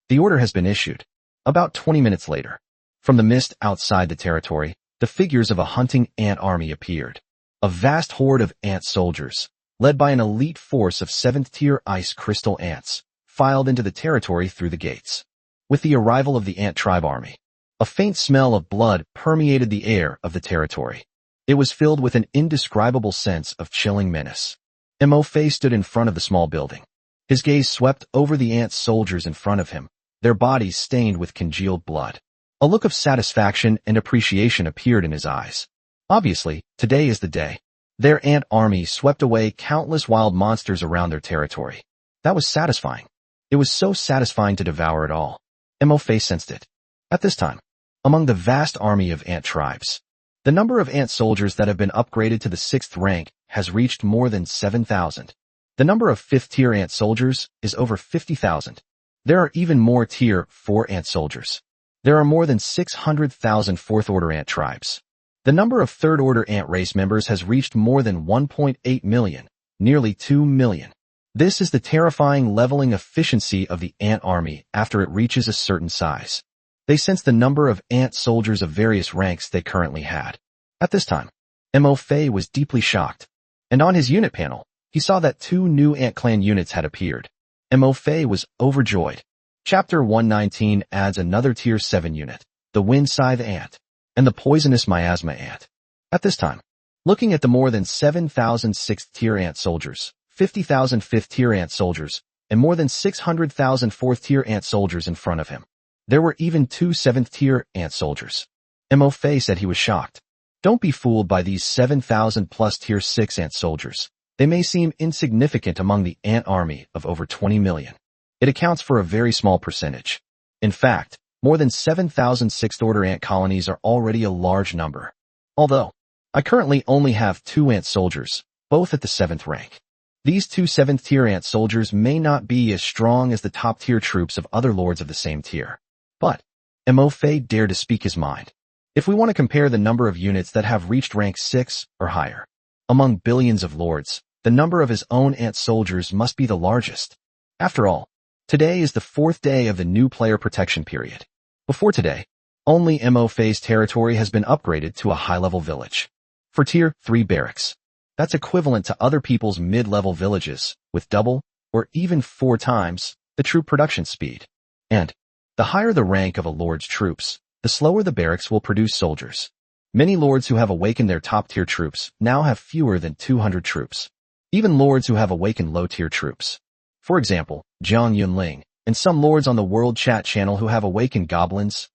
The order has been issued. About 20 minutes later, from the mist outside the territory, the figures of a hunting ant army appeared. A vast horde of ant soldiers, led by an elite force of 7th-tier ice crystal ants, filed into the territory through the gates. With the arrival of the ant tribe army, a faint smell of blood permeated the air of the territory. It was filled with an indescribable sense of chilling menace. Mo Fei stood in front of the small building. His gaze swept over the ant soldiers in front of him, their bodies stained with congealed blood. A look of satisfaction and appreciation appeared in his eyes. Obviously, today is the day. Their ant army swept away countless wild monsters around their territory. That was satisfying. It was so satisfying to devour it all. Mo Fei sensed it. At this time, among the vast army of ant tribes, the number of ant soldiers that have been upgraded to the 6th rank has reached more than 7,000. The number of 5th-tier ant soldiers is over 50,000. There are even more Tier 4 ant soldiers. There are more than 600,000 4th-order ant tribes. The number of 3rd-order ant race members has reached more than 1.8 million, nearly 2 million. This is the terrifying leveling efficiency of the ant army after it reaches a certain size. They sensed the number of ant soldiers of various ranks they currently had. At this time, Mo Fei was deeply shocked, and on his unit panel, he saw that 2 new ant clan units had appeared. Mo Fei was overjoyed. Chapter 119 adds another Tier 7 unit, the Wind Scythe Ant, and the Poisonous Miasma Ant. At this time, looking at the more than 7,000 6th-tier ant soldiers, 50,000 5th-tier ant soldiers, and more than 600,000 4th-tier ant soldiers in front of him, there were even 2 7th-tier ant soldiers. Mo Fei said he was shocked. Don't be fooled by these 7,000 plus Tier 6 ant soldiers. They may seem insignificant among the ant army of over 20 million. It accounts for a very small percentage. In fact, more than 7,000 6th-order ant colonies are already a large number. Although, I currently only have 2 ant soldiers, both at the 7th rank. These 2 7th-tier ant soldiers may not be as strong as the top-tier troops of other lords of the same tier. But, Mo Fei dared to speak his mind. If we want to compare the number of units that have reached rank 6 or higher, among billions of lords, the number of his own ant soldiers must be the largest. After all, today is the 4th day of the new player protection period. Before today, only Mo Fei's territory has been upgraded to a high-level village. For Tier 3 barracks, that's equivalent to other people's mid-level villages, with double, or even 4 times, the troop production speed. And, the higher the rank of a lord's troops, the slower the barracks will produce soldiers. Many lords who have awakened their top-tier troops now have fewer than 200 troops. Even lords who have awakened low-tier troops. For example, Jiang Yunling, and some lords on the World Chat channel who have awakened goblins,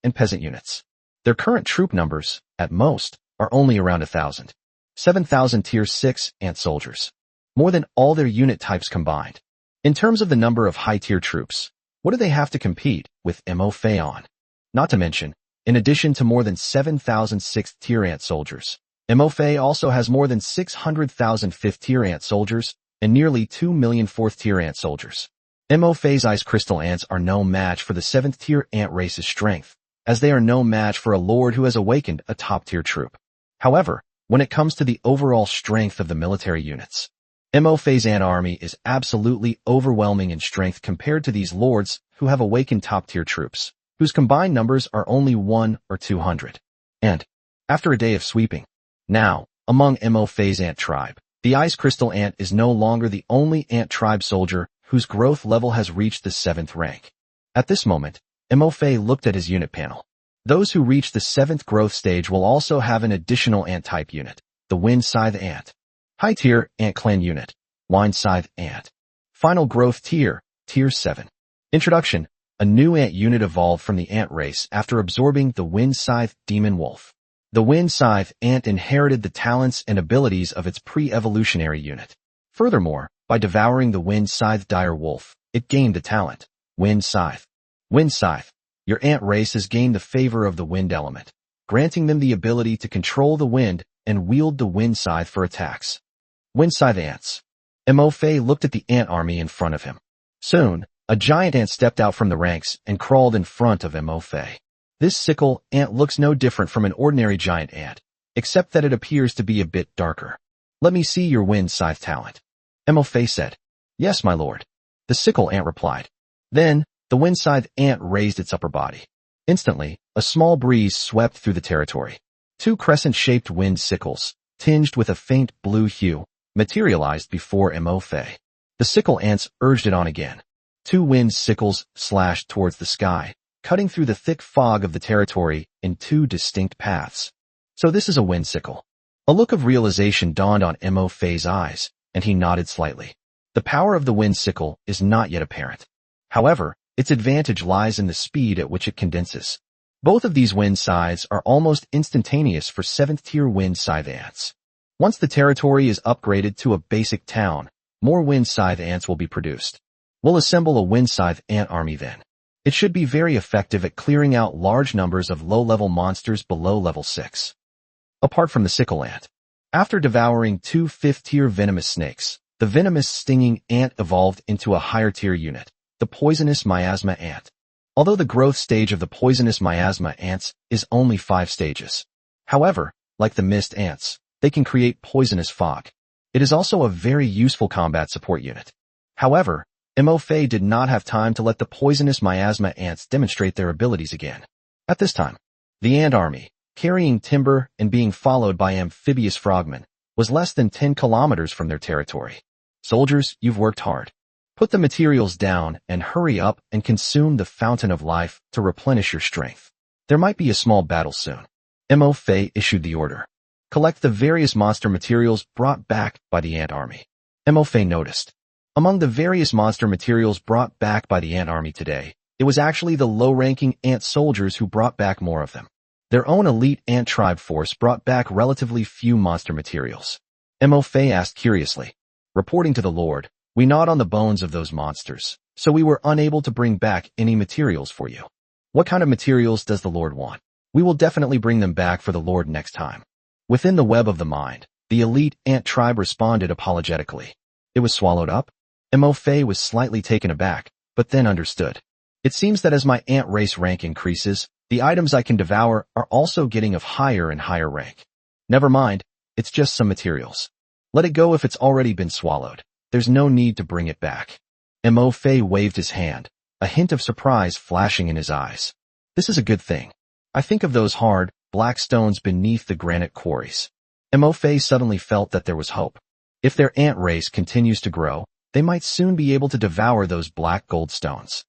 and peasant units. Their current troop numbers, at most, are only around 1,000. 7,000 Tier 6 ant soldiers. More than all their unit types combined. In terms of the number of high-tier troops, what do they have to compete with MOFA on? Not to mention, in addition to more than 7,000 6th-tier ant soldiers, MOFA also has more than 600,000 5th-tier ant soldiers and nearly 2 million 4th-tier ant soldiers. MOFA's ice crystal ants are no match for the 7th-tier ant race's strength, as they are no match for a lord who has awakened a top-tier troop. However, when it comes to the overall strength of the military units, MOFA's ant army is absolutely overwhelming in strength compared to these lords who have awakened top-tier troops, whose combined numbers are only 1 or 200. And, after a day of sweeping, now, among MOFA's ant tribe, the ice crystal ant is no longer the only ant tribe soldier whose growth level has reached the 7th rank. At this moment, MOFA looked at his unit panel. Those who reach the 7th growth stage will also have an additional ant-type unit, the Wind Scythe Ant. High-tier Ant Clan Unit, Wind Scythe Ant. Final growth tier, Tier 7. Introduction, a new ant unit evolved from the ant race after absorbing the Wind Scythe Demon Wolf. The Wind Scythe Ant inherited the talents and abilities of its pre-evolutionary unit. Furthermore, by devouring the Wind Scythe Dire Wolf, it gained the talent, Wind Scythe. Wind Scythe, your ant race has gained the favor of the wind element, granting them the ability to control the wind and wield the Wind Scythe for attacks. Wind Scythe Ants. MOFA looked at the ant army in front of him. Soon, a giant ant stepped out from the ranks and crawled in front of MOFA. This sickle ant looks no different from an ordinary giant ant, except that it appears to be a bit darker. Let me see your Wind Scythe talent. MOFA said. Yes, my lord. The sickle ant replied. Then, the Wind Scythe ant raised its upper body. Instantly, a small breeze swept through the territory. 2 crescent-shaped wind sickles, tinged with a faint blue hue, materialized before MOFA. The sickle ants urged it on again. 2 wind sickles slashed towards the sky, cutting through the thick fog of the territory in 2 distinct paths. So this is a wind sickle. A look of realization dawned on MOFA's eyes, and he nodded slightly. The power of the wind sickle is not yet apparent. However, its advantage lies in the speed at which it condenses. Both of these wind scythes are almost instantaneous for 7th-tier wind scythe ants. Once the territory is upgraded to a basic town, more wind scythe ants will be produced. We'll assemble a wind scythe ant army then. It should be very effective at clearing out large numbers of low-level monsters below level 6. Apart from the sickle ant. After devouring 2 5th-tier venomous snakes, the venomous stinging ant evolved into a higher-tier unit, the poisonous miasma ant. Although the growth stage of the poisonous miasma ants is only 5 stages. However, like the mist ants, they can create poisonous fog. It is also a very useful combat support unit. However, MOFA did not have time to let the poisonous miasma ants demonstrate their abilities again. At this time, the ant army, carrying timber and being followed by amphibious frogmen, was less than 10 kilometers from their territory. Soldiers, you've worked hard. Put the materials down and hurry up and consume the fountain of life to replenish your strength. There might be a small battle soon. MOFA issued the order. Collect the various monster materials brought back by the ant army. MOFA noticed. Among the various monster materials brought back by the ant army today, it was actually the low-ranking ant soldiers who brought back more of them. Their own elite ant tribe force brought back relatively few monster materials. MOFA asked curiously. Reporting to the Lord, we gnawed on the bones of those monsters, so we were unable to bring back any materials for you. What kind of materials does the Lord want? We will definitely bring them back for the Lord next time. Within the web of the mind, the elite ant tribe responded apologetically. It was swallowed up? MOFA was slightly taken aback, but then understood. It seems that as my ant race rank increases, the items I can devour are also getting of higher and higher rank. Never mind, it's just some materials. Let it go if it's already been swallowed. There's no need to bring it back. MOFA waved his hand, a hint of surprise flashing in his eyes. This is a good thing. I think of those hard, black stones beneath the granite quarries. MOFA suddenly felt that there was hope. If their ant race continues to grow, they might soon be able to devour those black gold stones.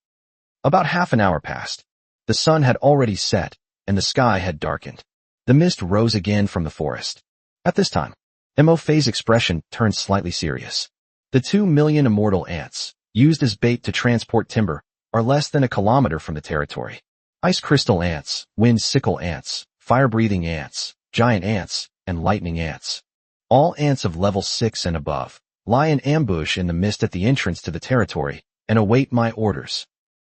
About half an hour passed. The sun had already set, and the sky had darkened. The mist rose again from the forest. At this time, MOFA's expression turned slightly serious. The 2 million immortal ants, used as bait to transport timber, are less than a kilometer from the territory. Ice crystal ants, wind sickle ants, fire-breathing ants, giant ants, and lightning ants. All ants of level 6 and above lie in ambush in the mist at the entrance to the territory and await my orders.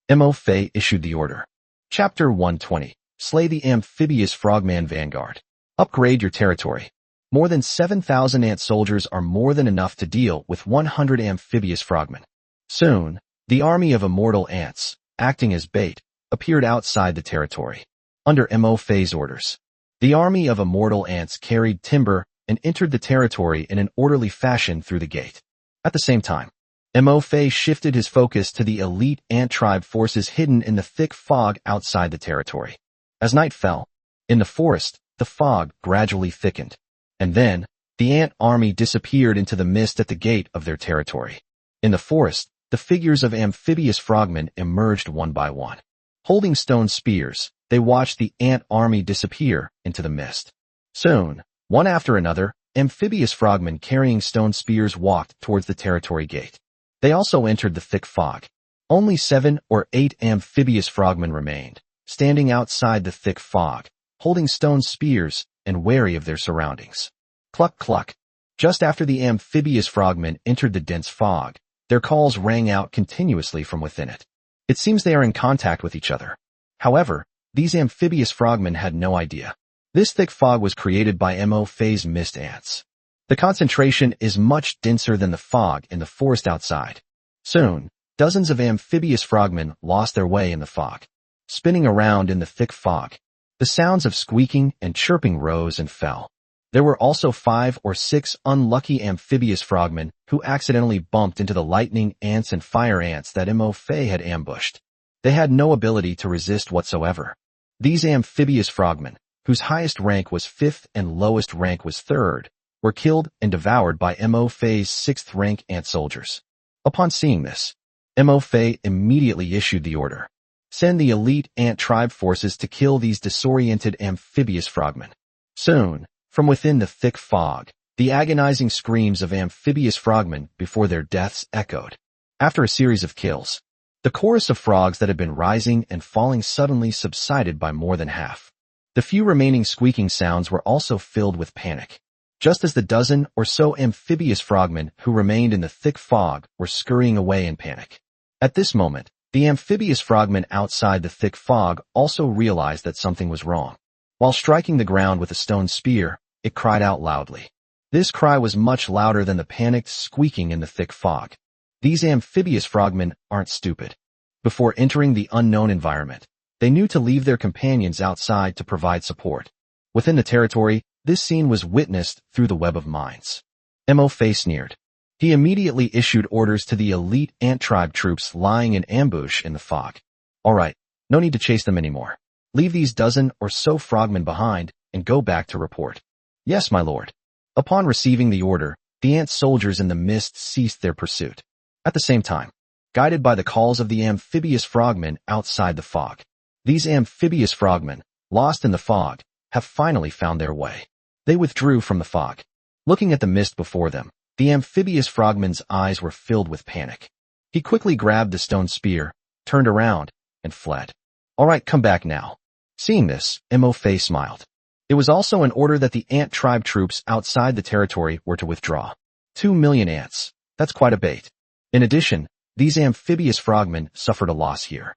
Mo Fei issued the order. Chapter 120. Slay the Amphibious Frogman Vanguard. Upgrade your territory. More than 7,000 ant soldiers are more than enough to deal with 100 amphibious frogmen. Soon, the army of immortal ants, acting as bait, appeared outside the territory. Under Mo Fei's orders, the army of immortal ants carried timber and entered the territory in an orderly fashion through the gate. At the same time, Mo Fei shifted his focus to the elite ant tribe forces hidden in the thick fog outside the territory. As night fell, in the forest, the fog gradually thickened, and then, the ant army disappeared into the mist at the gate of their territory. In the forest, the figures of amphibious frogmen emerged one by one. Holding stone spears, they watched the ant army disappear into the mist. Soon, one after another, amphibious frogmen carrying stone spears walked towards the territory gate. They also entered the thick fog. Only 7 or 8 amphibious frogmen remained, standing outside the thick fog, holding stone spears and wary of their surroundings. Cluck cluck. Just after the amphibious frogmen entered the dense fog, their calls rang out continuously from within it. It seems they are in contact with each other. However, these amphibious frogmen had no idea. This thick fog was created by Mo Fei's mist ants. The concentration is much denser than the fog in the forest outside. Soon, dozens of amphibious frogmen lost their way in the fog, spinning around in the thick fog. The sounds of squeaking and chirping rose and fell. There were also 5 or 6 unlucky amphibious frogmen who accidentally bumped into the lightning ants and fire ants that Mo Fei had ambushed. They had no ability to resist whatsoever. These amphibious frogmen, whose highest rank was 5th and lowest rank was 3rd, were killed and devoured by Mo Fei's 6th rank ant soldiers. Upon seeing this, Mo Fei immediately issued the order. Send the elite ant tribe forces to kill these disoriented amphibious frogmen. Soon, from within the thick fog, the agonizing screams of amphibious frogmen before their deaths echoed. After a series of kills, the chorus of frogs that had been rising and falling suddenly subsided by more than half. The few remaining squeaking sounds were also filled with panic. Just as the dozen or so amphibious frogmen who remained in the thick fog were scurrying away in panic. At this moment, the amphibious frogmen outside the thick fog also realized that something was wrong. While striking the ground with a stone spear, it cried out loudly. This cry was much louder than the panicked squeaking in the thick fog. These amphibious frogmen aren't stupid. Before entering the unknown environment, they knew to leave their companions outside to provide support. Within the territory, this scene was witnessed through the web of minds. Mo Fei sneered. He immediately issued orders to the elite ant tribe troops lying in ambush in the fog. All right, no need to chase them anymore. Leave these dozen or so frogmen behind and go back to report. Yes, my lord. Upon receiving the order, the ant soldiers in the mist ceased their pursuit. At the same time, guided by the calls of the amphibious frogmen outside the fog, these amphibious frogmen, lost in the fog, have finally found their way. They withdrew from the fog. Looking at the mist before them, the amphibious frogman's eyes were filled with panic. He quickly grabbed the stone spear, turned around, and fled. All right, come back now. Seeing this, Mo Fei smiled. It was also an order that the ant tribe troops outside the territory were to withdraw. 2 million ants. That's quite a bait. In addition, these amphibious frogmen suffered a loss here.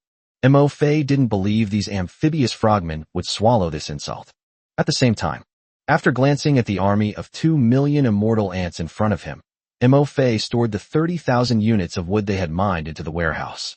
Mo Fei didn't believe these amphibious frogmen would swallow this insult. At the same time, after glancing at the army of 2 million immortal ants in front of him, Mo Fei stored the 30,000 units of wood they had mined into the warehouse.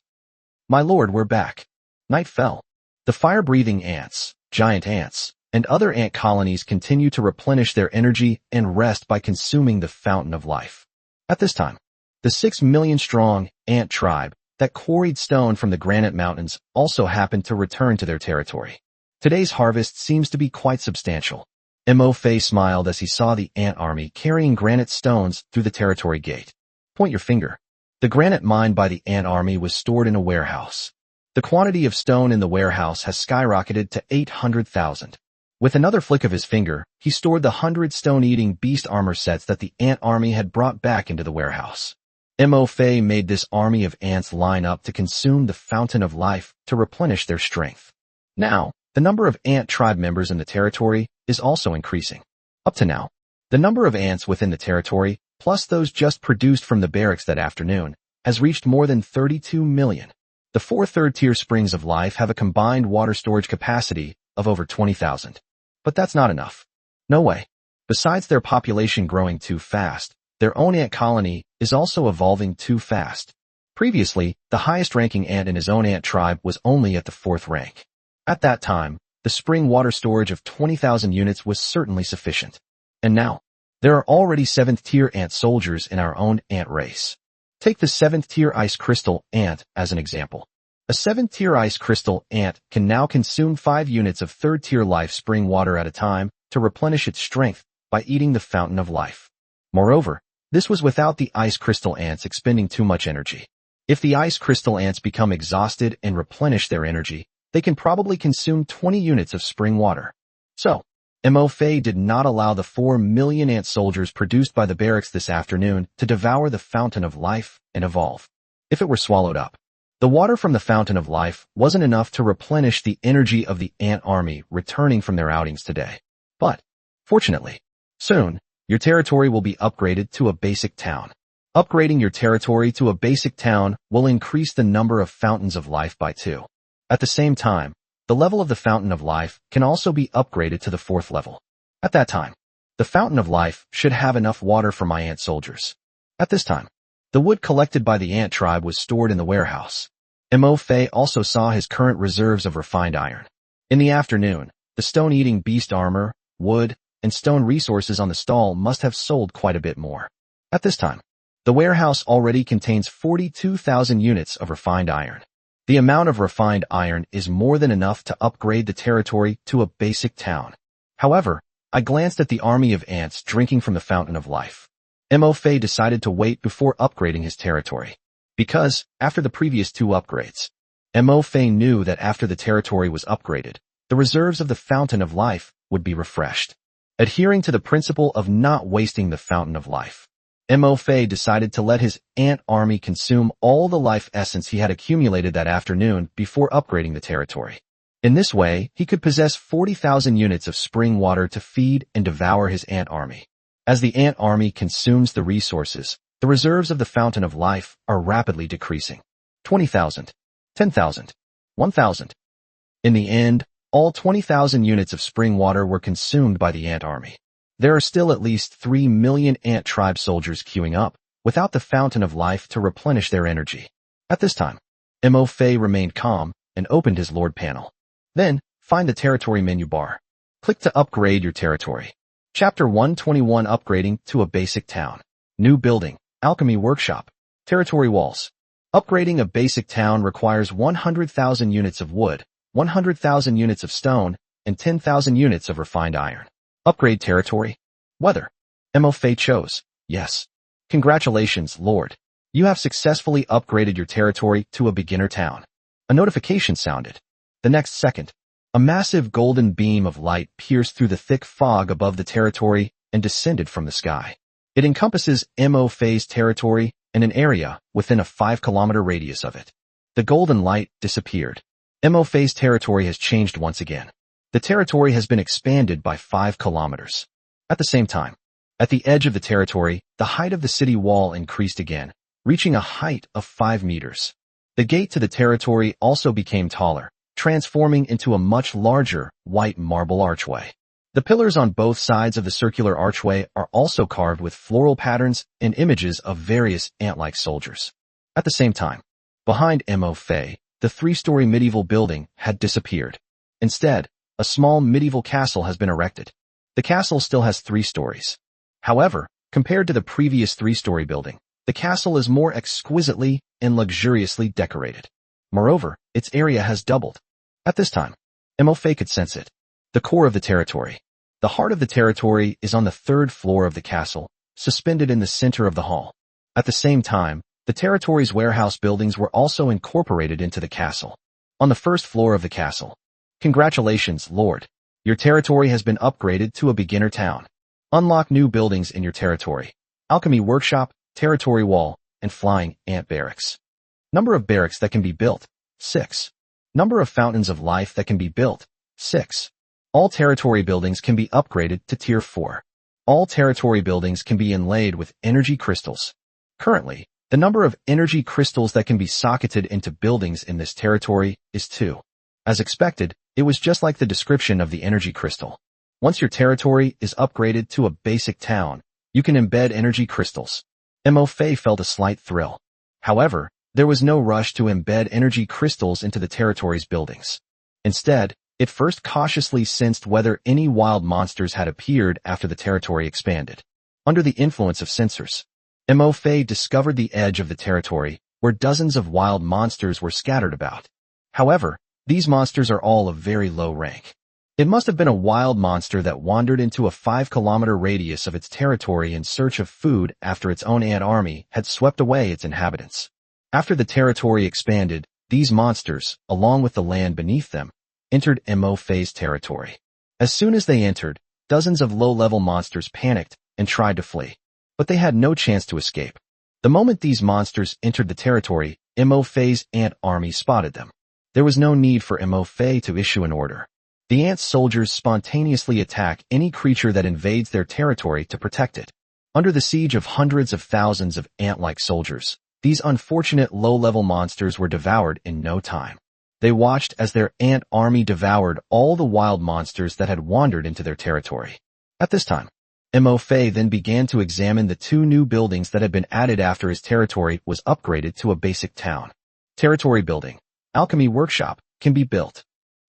My lord, we're back. Night fell. The fire-breathing ants, giant ants, and other ant colonies continue to replenish their energy and rest by consuming the fountain of life. At this time, the 6 million strong ant tribe that quarried stone from the granite mountains also happened to return to their territory. Today's harvest seems to be quite substantial. Mo Fei smiled as he saw the ant army carrying granite stones through the territory gate. Point your finger. The granite mined by the ant army was stored in a warehouse. The quantity of stone in the warehouse has skyrocketed to 800,000. With another flick of his finger, he stored the 100 stone-eating beast armor sets that the ant army had brought back into the warehouse. Mo Fei made this army of ants line up to consume the fountain of life to replenish their strength. Now, the number of ant tribe members in the territory is also increasing. Up to now, the number of ants within the territory, plus those just produced from the barracks that afternoon, has reached more than 32 million. The 4 third-tier springs of life have a combined water storage capacity of over 20,000. But that's not enough. No way. Besides their population growing too fast, their own ant colony is also evolving too fast. Previously, the highest-ranking ant in his own ant tribe was only at the 4th rank. At that time, the spring water storage of 20,000 units was certainly sufficient. And now, there are already 7th-tier ant soldiers in our own ant race. Take the 7th-tier ice crystal ant as an example. A 7th-tier ice crystal ant can now consume 5 units of 3rd-tier life spring water at a time to replenish its strength by eating the fountain of life. Moreover, this was without the ice crystal ants expending too much energy. If the ice crystal ants become exhausted and replenish their energy, they can probably consume 20 units of spring water. So, Mo Fei did not allow the 4 million ant soldiers produced by the barracks this afternoon to devour the fountain of life and evolve. If it were swallowed up, the water from the fountain of life wasn't enough to replenish the energy of the ant army returning from their outings today. But, fortunately, soon, your territory will be upgraded to a basic town. Upgrading your territory to a basic town will increase the number of fountains of life by 2. At the same time, the level of the fountain of life can also be upgraded to the 4th level. At that time, the fountain of life should have enough water for my ant soldiers. At this time, the wood collected by the ant tribe was stored in the warehouse. Mo Fei also saw his current reserves of refined iron. In the afternoon, the stone-eating beast armor, wood, and stone resources on the stall must have sold quite a bit more. At this time, the warehouse already contains 42,000 units of refined iron. The amount of refined iron is more than enough to upgrade the territory to a basic town. However, I glanced at the army of ants drinking from the fountain of life. Mo Fei decided to wait before upgrading his territory. Because, after the previous 2 upgrades, Mo Fei knew that after the territory was upgraded, the reserves of the fountain of life would be refreshed. Adhering to the principle of not wasting the fountain of life, Mo Fei decided to let his ant army consume all the life essence he had accumulated that afternoon before upgrading the territory. In this way, he could possess 40,000 units of spring water to feed and devour his ant army. As the ant army consumes the resources, the reserves of the fountain of life are rapidly decreasing. 20,000, 10,000, 1,000. In the end, all 20,000 units of spring water were consumed by the ant army. There are still at least 3 million ant tribe soldiers queuing up, without the fountain of life to replenish their energy. At this time, Mo Fei remained calm and opened his Lord panel. Then, find the territory menu bar. Click to upgrade your territory. Chapter 121 Upgrading to a Basic Town. New Building. Alchemy Workshop. Territory Walls. Upgrading a basic town requires 100,000 units of wood, 100,000 units of stone, and 10,000 units of refined iron. Upgrade territory. Weather. Mo Fei chose yes. Congratulations, Lord. You have successfully upgraded your territory to a beginner town. A notification sounded. The next second, a massive golden beam of light pierced through the thick fog above the territory and descended from the sky. It encompasses Mo Fei's territory and an area within a 5-kilometer radius of it. The golden light disappeared. Mo Fei's territory has changed once again. The territory has been expanded by 5 kilometers. At the same time, at the edge of the territory, the height of the city wall increased again, reaching a height of 5 meters. The gate to the territory also became taller, transforming into a much larger, white marble archway. The pillars on both sides of the circular archway are also carved with floral patterns and images of various ant-like soldiers. At the same time, behind Mo Fei, the 3-story medieval building had disappeared. Instead, a small medieval castle has been erected. The castle still has 3 stories. However, compared to the previous 3-story building, the castle is more exquisitely and luxuriously decorated. Moreover, its area has doubled. At this time, Mo Fei could sense it. The core of the territory. The heart of the territory is on the 3rd floor of the castle, suspended in the center of the hall. At the same time, the territory's warehouse buildings were also incorporated into the castle. On the 1st floor of the castle. Congratulations, Lord. Your territory has been upgraded to a beginner town. Unlock new buildings in your territory. Alchemy Workshop, Territory Wall, and Flying Ant Barracks. Number of barracks that can be built, 6. Number of fountains of life that can be built, 6. All territory buildings can be upgraded to Tier 4. All territory buildings can be inlaid with energy crystals. Currently, the number of energy crystals that can be socketed into buildings in this territory is 2. As expected, it was just like the description of the energy crystal. Once your territory is upgraded to a basic town, you can embed energy crystals. Mo Fei felt a slight thrill. However, there was no rush to embed energy crystals into the territory's buildings. Instead, it first cautiously sensed whether any wild monsters had appeared after the territory expanded. Under the influence of sensors, Mo Fei discovered the edge of the territory, where dozens of wild monsters were scattered about. However, these monsters are all of very low rank. It must have been a wild monster that wandered into a 5-kilometer radius of its territory in search of food after its own ant army had swept away its inhabitants. After the territory expanded, these monsters, along with the land beneath them, entered Mo Fei's territory. As soon as they entered, dozens of low-level monsters panicked and tried to flee, but they had no chance to escape. The moment these monsters entered the territory, Mo Fei's ant army spotted them. There was no need for Mo Fei to issue an order. The ant soldiers spontaneously attack any creature that invades their territory to protect it. Under the siege of hundreds of thousands of ant-like soldiers, these unfortunate low-level monsters were devoured in no time. They watched as their ant army devoured all the wild monsters that had wandered into their territory. At this time, Mo Fei then began to examine the 2 new buildings that had been added after his territory was upgraded to a basic town. Territory building, alchemy workshop, can be built.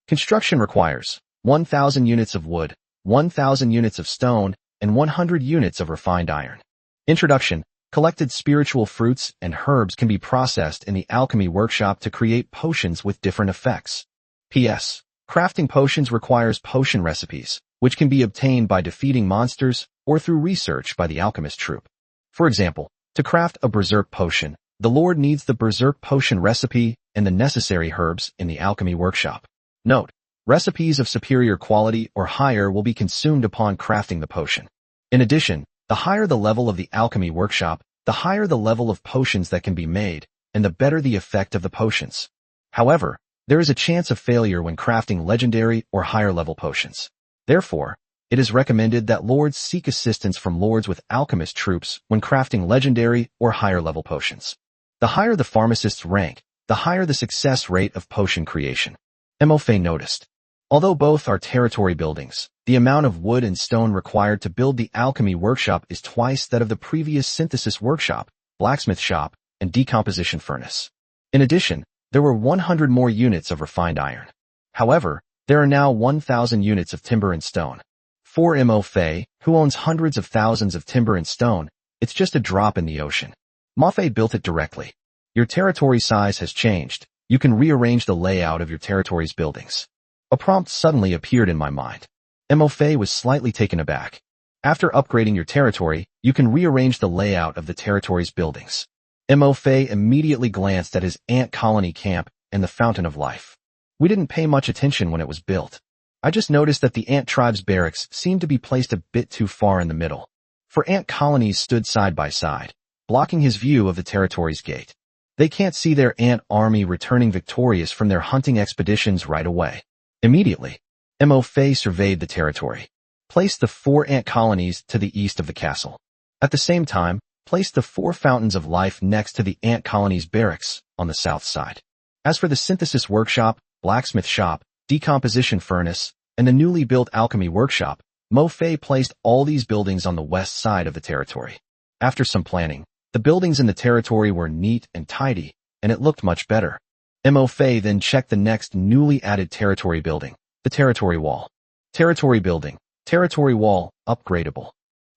Construction requires 1,000 units of wood, 1,000 units of stone, and 100 units of refined iron. Introduction. Collected spiritual fruits and herbs can be processed in the alchemy workshop to create potions with different effects. P.S. Crafting potions requires potion recipes, which can be obtained by defeating monsters or through research by the alchemist troupe. For example, to craft a berserk potion, the Lord needs the berserk potion recipe and the necessary herbs in the alchemy workshop. Note: recipes of superior quality or higher will be consumed upon crafting the potion. In addition, the higher the level of the alchemy workshop, the higher the level of potions that can be made, and the better the effect of the potions. However, there is a chance of failure when crafting legendary or higher level potions. Therefore, it is recommended that lords seek assistance from lords with alchemist troops when crafting legendary or higher level potions. The higher the pharmacist's rank, the higher the success rate of potion creation. Mo Fei noticed. Although both are territory buildings, the amount of wood and stone required to build the alchemy workshop is twice that of the previous synthesis workshop, blacksmith shop, and decomposition furnace. In addition, there were 100 more units of refined iron. However, there are now 1,000 units of timber and stone. For Mo Fei, who owns hundreds of thousands of timber and stone, it's just a drop in the ocean. Mo Fei built it directly. Your territory size has changed. You can rearrange the layout of your territory's buildings. A prompt suddenly appeared in my mind. Mo Fei was slightly taken aback. After upgrading your territory, you can rearrange the layout of the territory's buildings. Mo Fei immediately glanced at his ant colony camp and the Fountain of Life. We didn't pay much attention when it was built. I just noticed that the ant tribe's barracks seemed to be placed a bit too far in the middle. For ant colonies stood side by side, blocking his view of the territory's gate. They can't see their ant army returning victorious from their hunting expeditions right away. Immediately, Mo Fei surveyed the territory. Placed the 4 ant colonies to the east of the castle. At the same time, placed the 4 fountains of life next to the ant colony's barracks on the south side. As for the synthesis workshop, blacksmith shop, decomposition furnace, and the newly built alchemy workshop, Mo Fei placed all these buildings on the west side of the territory. After some planning, the buildings in the territory were neat and tidy, and it looked much better. Mo Fei then checked the next newly added territory building, the territory wall. Territory building, territory wall, upgradable.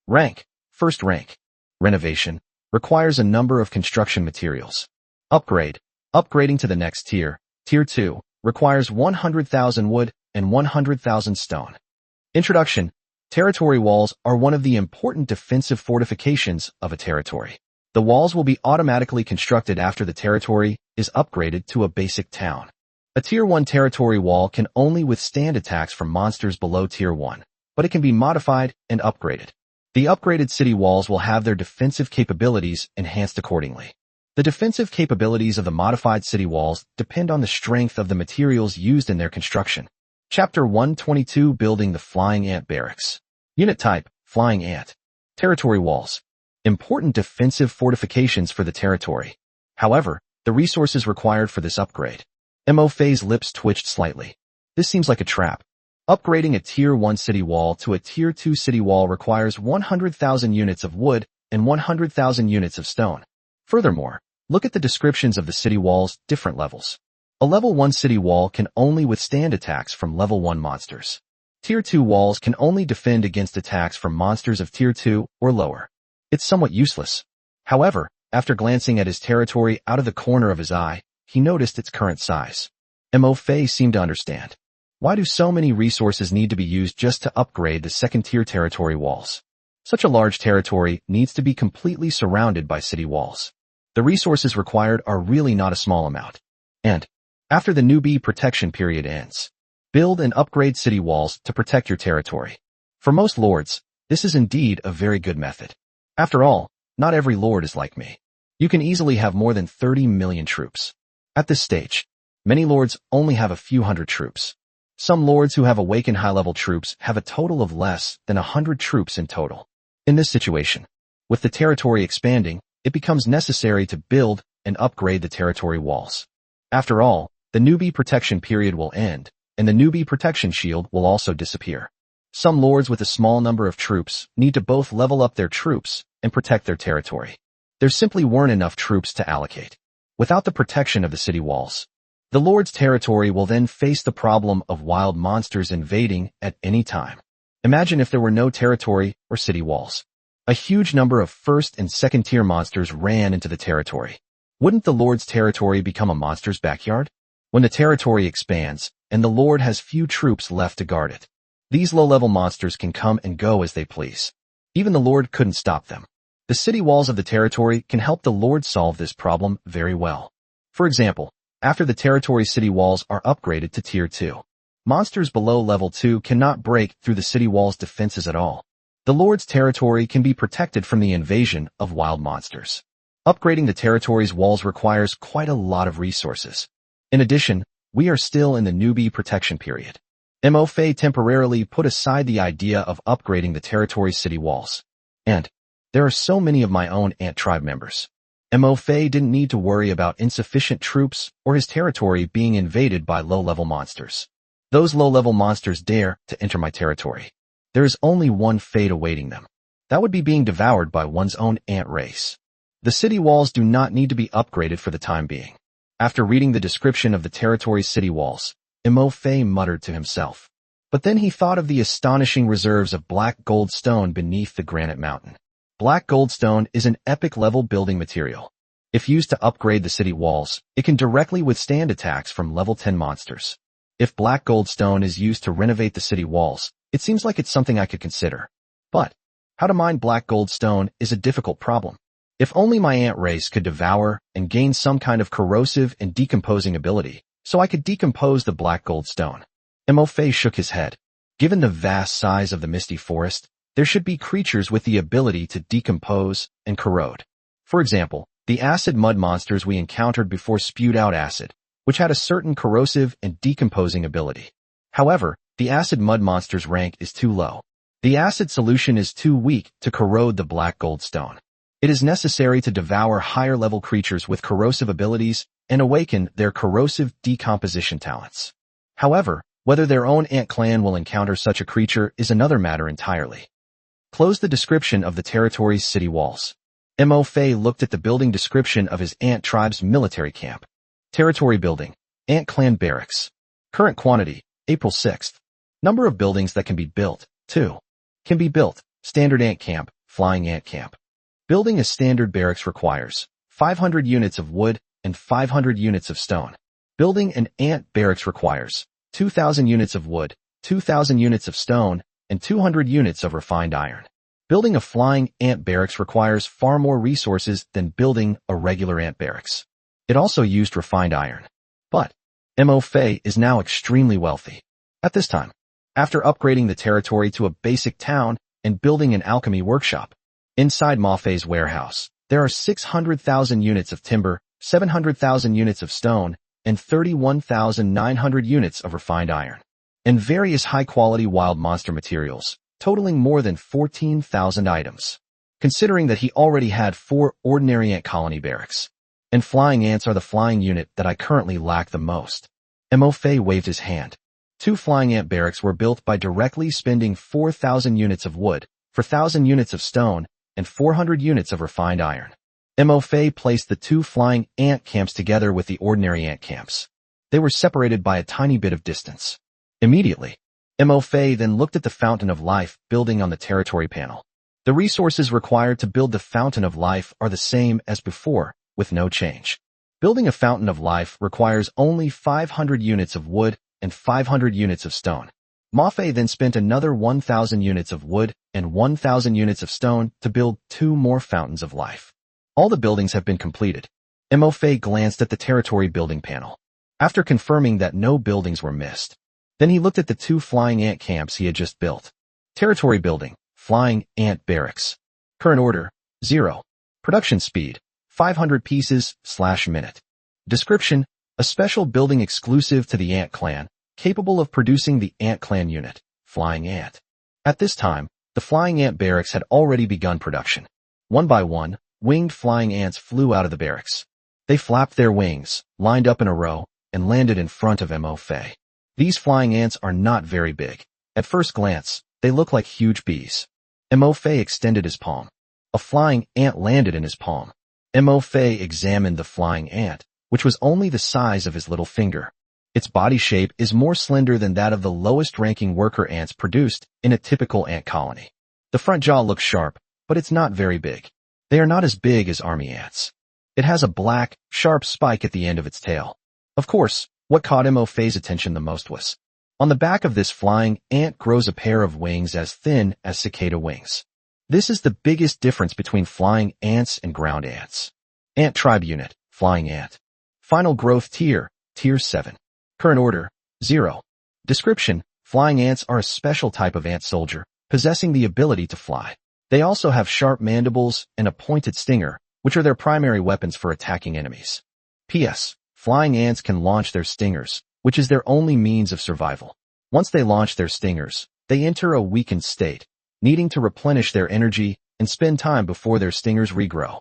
Rank, first rank. Renovation, requires a number of construction materials. Upgrade, upgrading to the next tier, tier 2, requires 100,000 wood and 100,000 stone. Introduction, territory walls are one of the important defensive fortifications of a territory. The walls will be automatically constructed after the territory is upgraded to a basic town. A Tier 1 territory wall can only withstand attacks from monsters below Tier 1, but it can be modified and upgraded. The upgraded city walls will have their defensive capabilities enhanced accordingly. The defensive capabilities of the modified city walls depend on the strength of the materials used in their construction. Chapter 122 Building the Flying Ant Barracks. Unit Type, Flying Ant. Territory Walls. Important defensive fortifications for the territory. However, the resources required for this upgrade. Mo Fei's lips twitched slightly. This seems like a trap. Upgrading a Tier 1 city wall to a Tier 2 city wall requires 100,000 units of wood and 100,000 units of stone. Furthermore, look at the descriptions of the city wall's different levels. A Level 1 city wall can only withstand attacks from Level 1 monsters. Tier 2 walls can only defend against attacks from monsters of Tier 2 or lower. It's somewhat useless. However, after glancing at his territory out of the corner of his eye, he noticed its current size. Mo Fei seemed to understand. Why do so many resources need to be used just to upgrade the second-tier territory walls? Such a large territory needs to be completely surrounded by city walls. The resources required are really not a small amount. And, after the newbie protection period ends, build and upgrade city walls to protect your territory. For most lords, this is indeed a very good method. After all, not every lord is like me. You can easily have more than 30 million troops. At this stage, many lords only have a few hundred troops. Some lords who have awakened high-level troops have a total of less than 100 troops in total. In this situation, with the territory expanding, it becomes necessary to build and upgrade the territory walls. After all, the newbie protection period will end, and the newbie protection shield will also disappear. Some lords with a small number of troops need to both level up their troops and protect their territory. There simply weren't enough troops to allocate. Without the protection of the city walls, the lord's territory will then face the problem of wild monsters invading at any time. Imagine if there were no territory or city walls. A huge number of first and second tier monsters ran into the territory. Wouldn't the lord's territory become a monster's backyard? When the territory expands, and the lord has few troops left to guard it, these low-level monsters can come and go as they please. Even the lord couldn't stop them. The city walls of the territory can help the lord solve this problem very well. For example, after the territory's city walls are upgraded to Tier 2, monsters below Level 2 cannot break through the city wall's defenses at all. The lord's territory can be protected from the invasion of wild monsters. Upgrading the territory's walls requires quite a lot of resources. In addition, we are still in the newbie protection period. Mo Fei temporarily put aside the idea of upgrading the territory's city walls. And there are so many of my own ant tribe members. Mo Fei didn't need to worry about insufficient troops or his territory being invaded by low-level monsters. Those low-level monsters dare to enter my territory. There is only one fate awaiting them. That would be being devoured by one's own ant race. The city walls do not need to be upgraded for the time being. After reading the description of the territory's city walls, Mo Fei muttered to himself. But then he thought of the astonishing reserves of black gold stone beneath the granite mountain. Black goldstone is an epic-level building material. If used to upgrade the city walls, it can directly withstand attacks from level 10 monsters. If black goldstone is used to renovate the city walls, it seems like it's something I could consider. But how to mine black goldstone is a difficult problem. If only my ant race could devour and gain some kind of corrosive and decomposing ability, so I could decompose the black goldstone. Mo Fei shook his head. Given the vast size of the misty forest, there should be creatures with the ability to decompose and corrode. For example, the acid mud monsters we encountered before spewed out acid, which had a certain corrosive and decomposing ability. However, the acid mud monster's rank is too low. The acid solution is too weak to corrode the black goldstone. It is necessary to devour higher-level creatures with corrosive abilities and awaken their corrosive decomposition talents. However, whether their own ant clan will encounter such a creature is another matter entirely. Close the description of the territory's city walls. Mo Fei looked at the building description of his ant tribe's military camp. Territory building, ant clan barracks. Current quantity, April 6th. Number of buildings that can be built, 2. Can be built, standard ant camp, flying ant camp. Building a standard barracks requires 500 units of wood and 500 units of stone. Building an ant barracks requires 2,000 units of wood, 2,000 units of stone, and 200 units of refined iron. Building a flying ant barracks requires far more resources than building a regular ant barracks. It also used refined iron. But Mo Fei is now extremely wealthy. At this time, after upgrading the territory to a basic town and building an alchemy workshop, inside Mo Fei's warehouse, there are 600,000 units of timber, 700,000 units of stone, and 31,900 units of refined iron. and various high-quality wild monster materials, totaling more than 14,000 items. Considering that he already had 4 ordinary ant colony barracks, and flying ants are the flying unit that I currently lack the most. Mo Fei waved his hand. 2 flying ant barracks were built by directly spending 4,000 units of wood, 4,000 units of stone, and 400 units of refined iron. Mo Fei placed the 2 flying ant camps together with the ordinary ant camps. They were separated by a tiny bit of distance. Immediately, Mo Fei then looked at the Fountain of Life building on the territory panel. The resources required to build the Fountain of Life are the same as before, with no change. Building a Fountain of Life requires only 500 units of wood and 500 units of stone. Ma Fei then spent another 1,000 units of wood and 1,000 units of stone to build 2 more Fountains of Life. All the buildings have been completed. Mo Fei glanced at the territory building panel. After confirming that no buildings were missed, then he looked at the 2 flying ant camps he had just built. Territory building, flying ant barracks. Current order, 0. Production speed, 500 pieces/minute. Description, a special building exclusive to the Ant Clan, capable of producing the Ant Clan unit, Flying Ant. At this time, the flying ant barracks had already begun production. One by one, winged flying ants flew out of the barracks. They flapped their wings, lined up in a row, and landed in front of Mo Fei. These flying ants are not very big. At first glance, they look like huge bees. Mo Fei extended his palm. A flying ant landed in his palm. Mo Fei examined the flying ant, which was only the size of his little finger. Its body shape is more slender than that of the lowest-ranking worker ants produced in a typical ant colony. The front jaw looks sharp, but it's not very big. They are not as big as army ants. It has a black, sharp spike at the end of its tail. Of course, what caught Mo Fei's attention the most was, on the back of this flying ant grows a pair of wings as thin as cicada wings. This is the biggest difference between flying ants and ground ants. Ant Tribe Unit, Flying Ant. Final Growth Tier, Tier 7. Current Order, 0. Description, flying ants are a special type of ant soldier, possessing the ability to fly. They also have sharp mandibles and a pointed stinger, which are their primary weapons for attacking enemies. P.S. Flying ants can launch their stingers, which is their only means of survival. Once they launch their stingers, they enter a weakened state, needing to replenish their energy and spend time before their stingers regrow.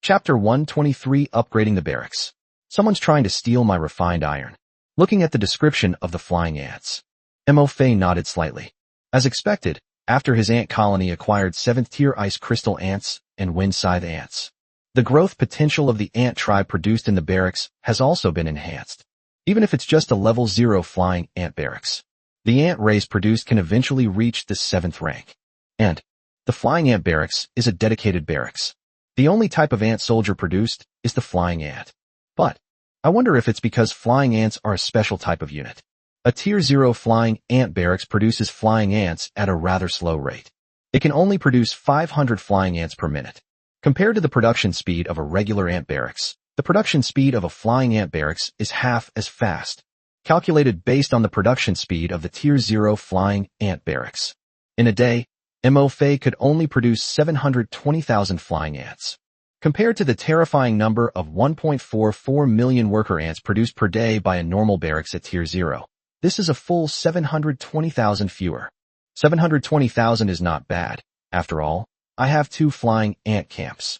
Chapter 123, Upgrading the Barracks. Someone's trying to steal my refined iron. Looking at the description of the flying ants, Mo Fei nodded slightly. As expected, after his ant colony acquired 7th-tier ice crystal ants and wind scythe ants, the growth potential of the ant tribe produced in the barracks has also been enhanced. Even if it's just a level 0 flying ant barracks, the ant race produced can eventually reach the 7th rank. And the flying ant barracks is a dedicated barracks. The only type of ant soldier produced is the flying ant. But I wonder if it's because flying ants are a special type of unit. A Tier 0 flying ant barracks produces flying ants at a rather slow rate. It can only produce 500 flying ants per minute. Compared to the production speed of a regular ant barracks, the production speed of a flying ant barracks is half as fast, calculated based on the production speed of the Tier 0 flying ant barracks. In a day, Mo Fei could only produce 720,000 flying ants. Compared to the terrifying number of 1.44 million worker ants produced per day by a normal barracks at Tier 0, this is a full 720,000 fewer. 720,000 is not bad. After all, I have 2 flying ant camps.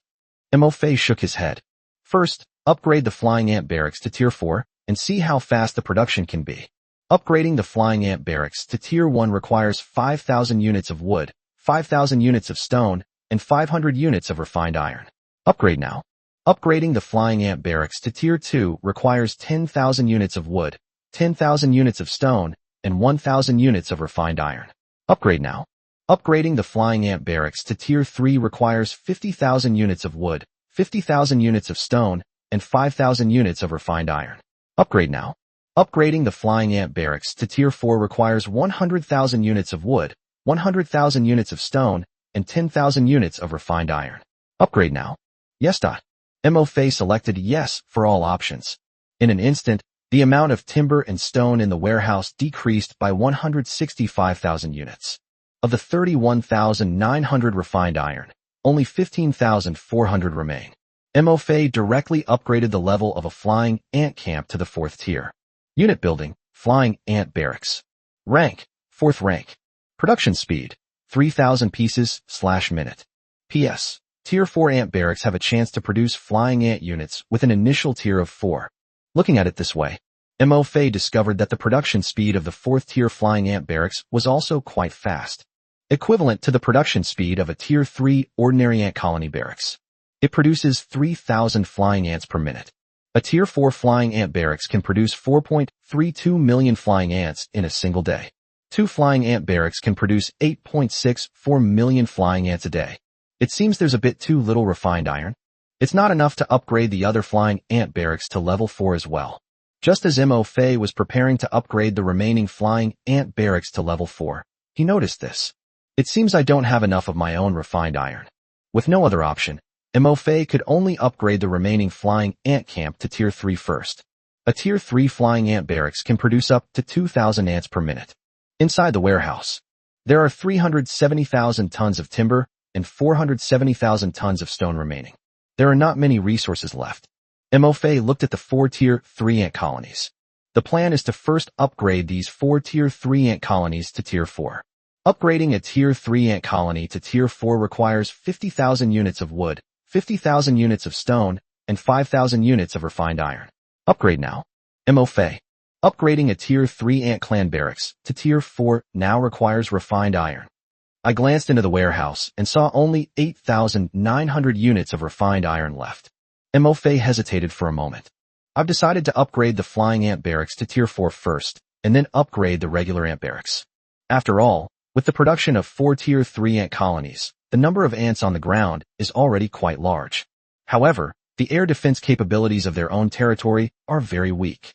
Mo Fei shook his head. First, upgrade the flying ant barracks to Tier 4 and see how fast the production can be. Upgrading the flying ant barracks to Tier 1 requires 5,000 units of wood, 5,000 units of stone, and 500 units of refined iron. Upgrade now. Upgrading the flying ant barracks to Tier 2 requires 10,000 units of wood, 10,000 units of stone, and 1,000 units of refined iron. Upgrade now. Upgrading the flying ant barracks to Tier 3 requires 50,000 units of wood, 50,000 units of stone, and 5,000 units of refined iron. Upgrade now. Upgrading the flying ant barracks to Tier 4 requires 100,000 units of wood, 100,000 units of stone, and 10,000 units of refined iron. Upgrade now. Yes. Mo Fei selected yes for all options. In an instant, the amount of timber and stone in the warehouse decreased by 165,000 units. Of the 31,900 refined iron, only 15,400 remain. Mo Fei directly upgraded the level of a flying ant camp to the 4th tier. Unit building, flying ant barracks. Rank, 4th rank. Production speed, 3,000 pieces/minute. PS. Tier 4 ant barracks have a chance to produce flying ant units with an initial tier of 4. Looking at it this way, MoFei discovered that the production speed of the 4th tier flying ant barracks was also quite fast, equivalent to the production speed of a tier 3 ordinary ant colony barracks. It produces 3,000 flying ants per minute. A tier 4 flying ant barracks can produce 4.32 million flying ants in a single day. 2 flying ant barracks can produce 8.64 million flying ants a day. It seems there's a bit too little refined iron. It's not enough to upgrade the other flying ant barracks to level 4 as well. Just as MoFei was preparing to upgrade the remaining flying ant barracks to level 4, he noticed this. It seems I don't have enough of my own refined iron. With no other option, MoFei could only upgrade the remaining flying ant camp to tier 3 first. A tier 3 flying ant barracks can produce up to 2,000 ants per minute. Inside the warehouse, there are 370,000 tons of timber and 470,000 tons of stone remaining. There are not many resources left. MoFei looked at the 4 tier 3 ant colonies. The plan is to first upgrade these 4 tier 3 ant colonies to tier 4. Upgrading a tier 3 ant colony to tier 4 requires 50,000 units of wood, 50,000 units of stone, and 5,000 units of refined iron. Upgrade now. MoFei. Upgrading a tier 3 ant clan barracks to tier 4 now requires refined iron. I glanced into the warehouse and saw only 8,900 units of refined iron left. MoFei hesitated for a moment. I've decided to upgrade the flying ant barracks to tier 4 first, and then upgrade the regular ant barracks. After all, with the production of 4 tier 3 ant colonies, the number of ants on the ground is already quite large. However, the air defense capabilities of their own territory are very weak.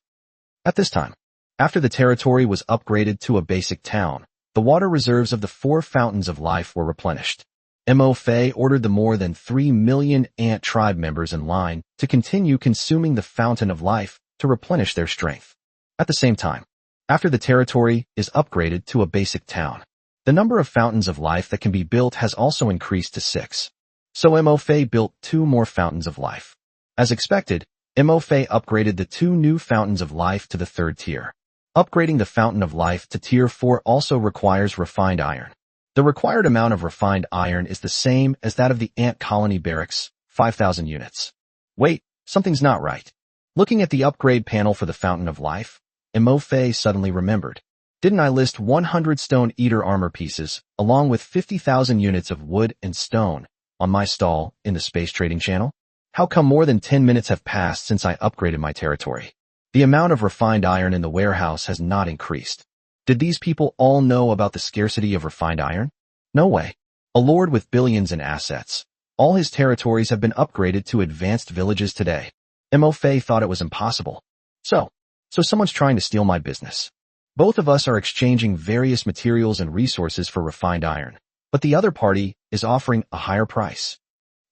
At this time, after the territory was upgraded to a basic town, the water reserves of the 4 fountains of life were replenished. MoFei ordered the more than 3 million ant tribe members in line to continue consuming the fountain of life to replenish their strength. At the same time, after the territory is upgraded to a basic town, the number of fountains of life that can be built has also increased to 6. So MoFei built 2 more fountains of life. As expected, MoFei upgraded the 2 new fountains of life to the 3rd tier. Upgrading the fountain of life to tier 4 also requires refined iron. The required amount of refined iron is the same as that of the ant colony barracks, 5,000 units. Wait, something's not right. Looking at the upgrade panel for the fountain of life, MoFei suddenly remembered. Didn't I list 100 stone eater armor pieces, along with 50,000 units of wood and stone, on my stall in the space trading channel? How come more than 10 minutes have passed since I upgraded my territory? The amount of refined iron in the warehouse has not increased. Did these people all know about the scarcity of refined iron? No way. A lord with billions in assets. All his territories have been upgraded to advanced villages today. MoFei thought it was impossible. So someone's trying to steal my business. Both of us are exchanging various materials and resources for refined iron, but the other party is offering a higher price.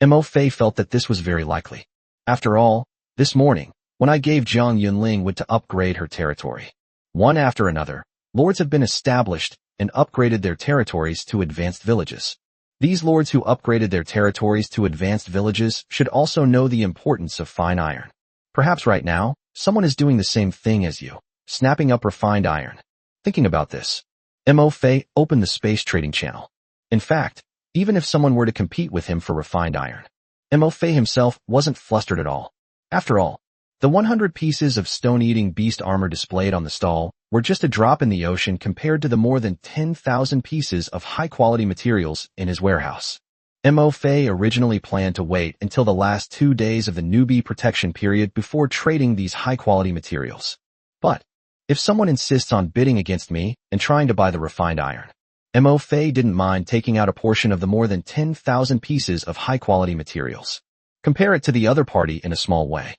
MoFei felt that this was very likely. After all, this morning, when I gave Zhang Yunling wood to upgrade her territory, one after another, lords have been established and upgraded their territories to advanced villages. These lords who upgraded their territories to advanced villages should also know the importance of fine iron. Perhaps right now, someone is doing the same thing as you, snapping up refined iron. Thinking about this, MoFei opened the space trading channel. In fact, even if someone were to compete with him for refined iron, MoFei himself wasn't flustered at all. After all, the 100 pieces of stone-eating beast armor displayed on the stall were just a drop in the ocean compared to the more than 10,000 pieces of high-quality materials in his warehouse. MoFei originally planned to wait until the last 2 days of the newbie protection period before trading these high-quality materials. But if someone insists on bidding against me and trying to buy the refined iron, MoFei didn't mind taking out a portion of the more than 10,000 pieces of high-quality materials. Compare it to the other party in a small way.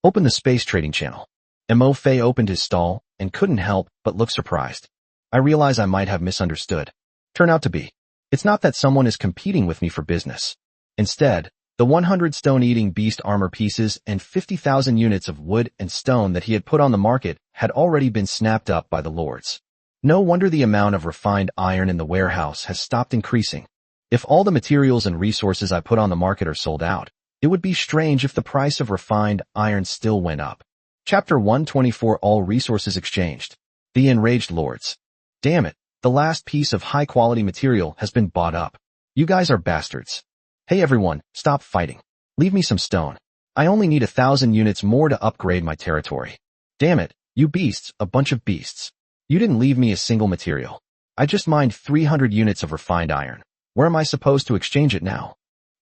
Open the space trading channel. MoFei opened his stall and couldn't help but look surprised. I realize I might have misunderstood. Turn out to be. It's not that someone is competing with me for business. Instead, the 100 stone-eating beast armor pieces and 50,000 units of wood and stone that he had put on the market had already been snapped up by the lords. No wonder the amount of refined iron in the warehouse has stopped increasing. If all the materials and resources I put on the market are sold out, it would be strange if the price of refined iron still went up. Chapter 124 All Resources Exchanged. The enraged lords. Damn it, the last piece of high-quality material has been bought up. You guys are bastards. Hey everyone, stop fighting. Leave me some stone. I only need 1,000 units more to upgrade my territory. Damn it, you beasts, a bunch of beasts. You didn't leave me a single material. I just mined 300 units of refined iron. Where am I supposed to exchange it now?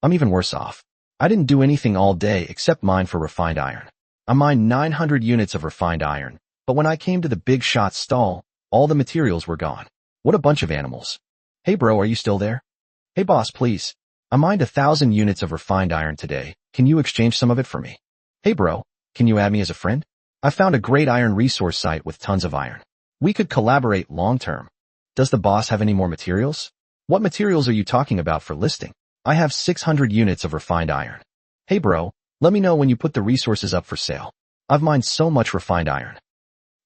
I'm even worse off. I didn't do anything all day except mine for refined iron. I mined 900 units of refined iron, but when I came to the big shot's stall, all the materials were gone. What a bunch of animals. Hey bro, are you still there? Hey boss, please. I mined 1,000 units of refined iron today. Can you exchange some of it for me? Hey bro, can you add me as a friend? I found a great iron resource site with tons of iron. We could collaborate long term. Does the boss have any more materials? What materials are you talking about for listing? I have 600 units of refined iron. Hey bro, let me know when you put the resources up for sale. I've mined so much refined iron.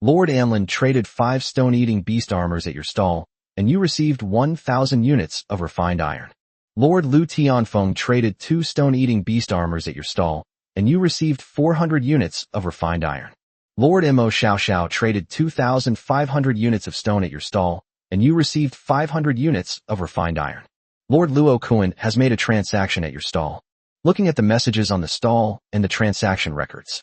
Lord Amlin traded 5 stone-eating beast armors at your stall, and you received 1,000 units of refined iron. Lord Lu Tianfeng traded 2 stone-eating beast armors at your stall, and you received 400 units of refined iron. Lord Mo Xiao traded 2,500 units of stone at your stall, and you received 500 units of refined iron. Lord Luo Kuan has made a transaction at your stall. Looking at the messages on the stall and the transaction records,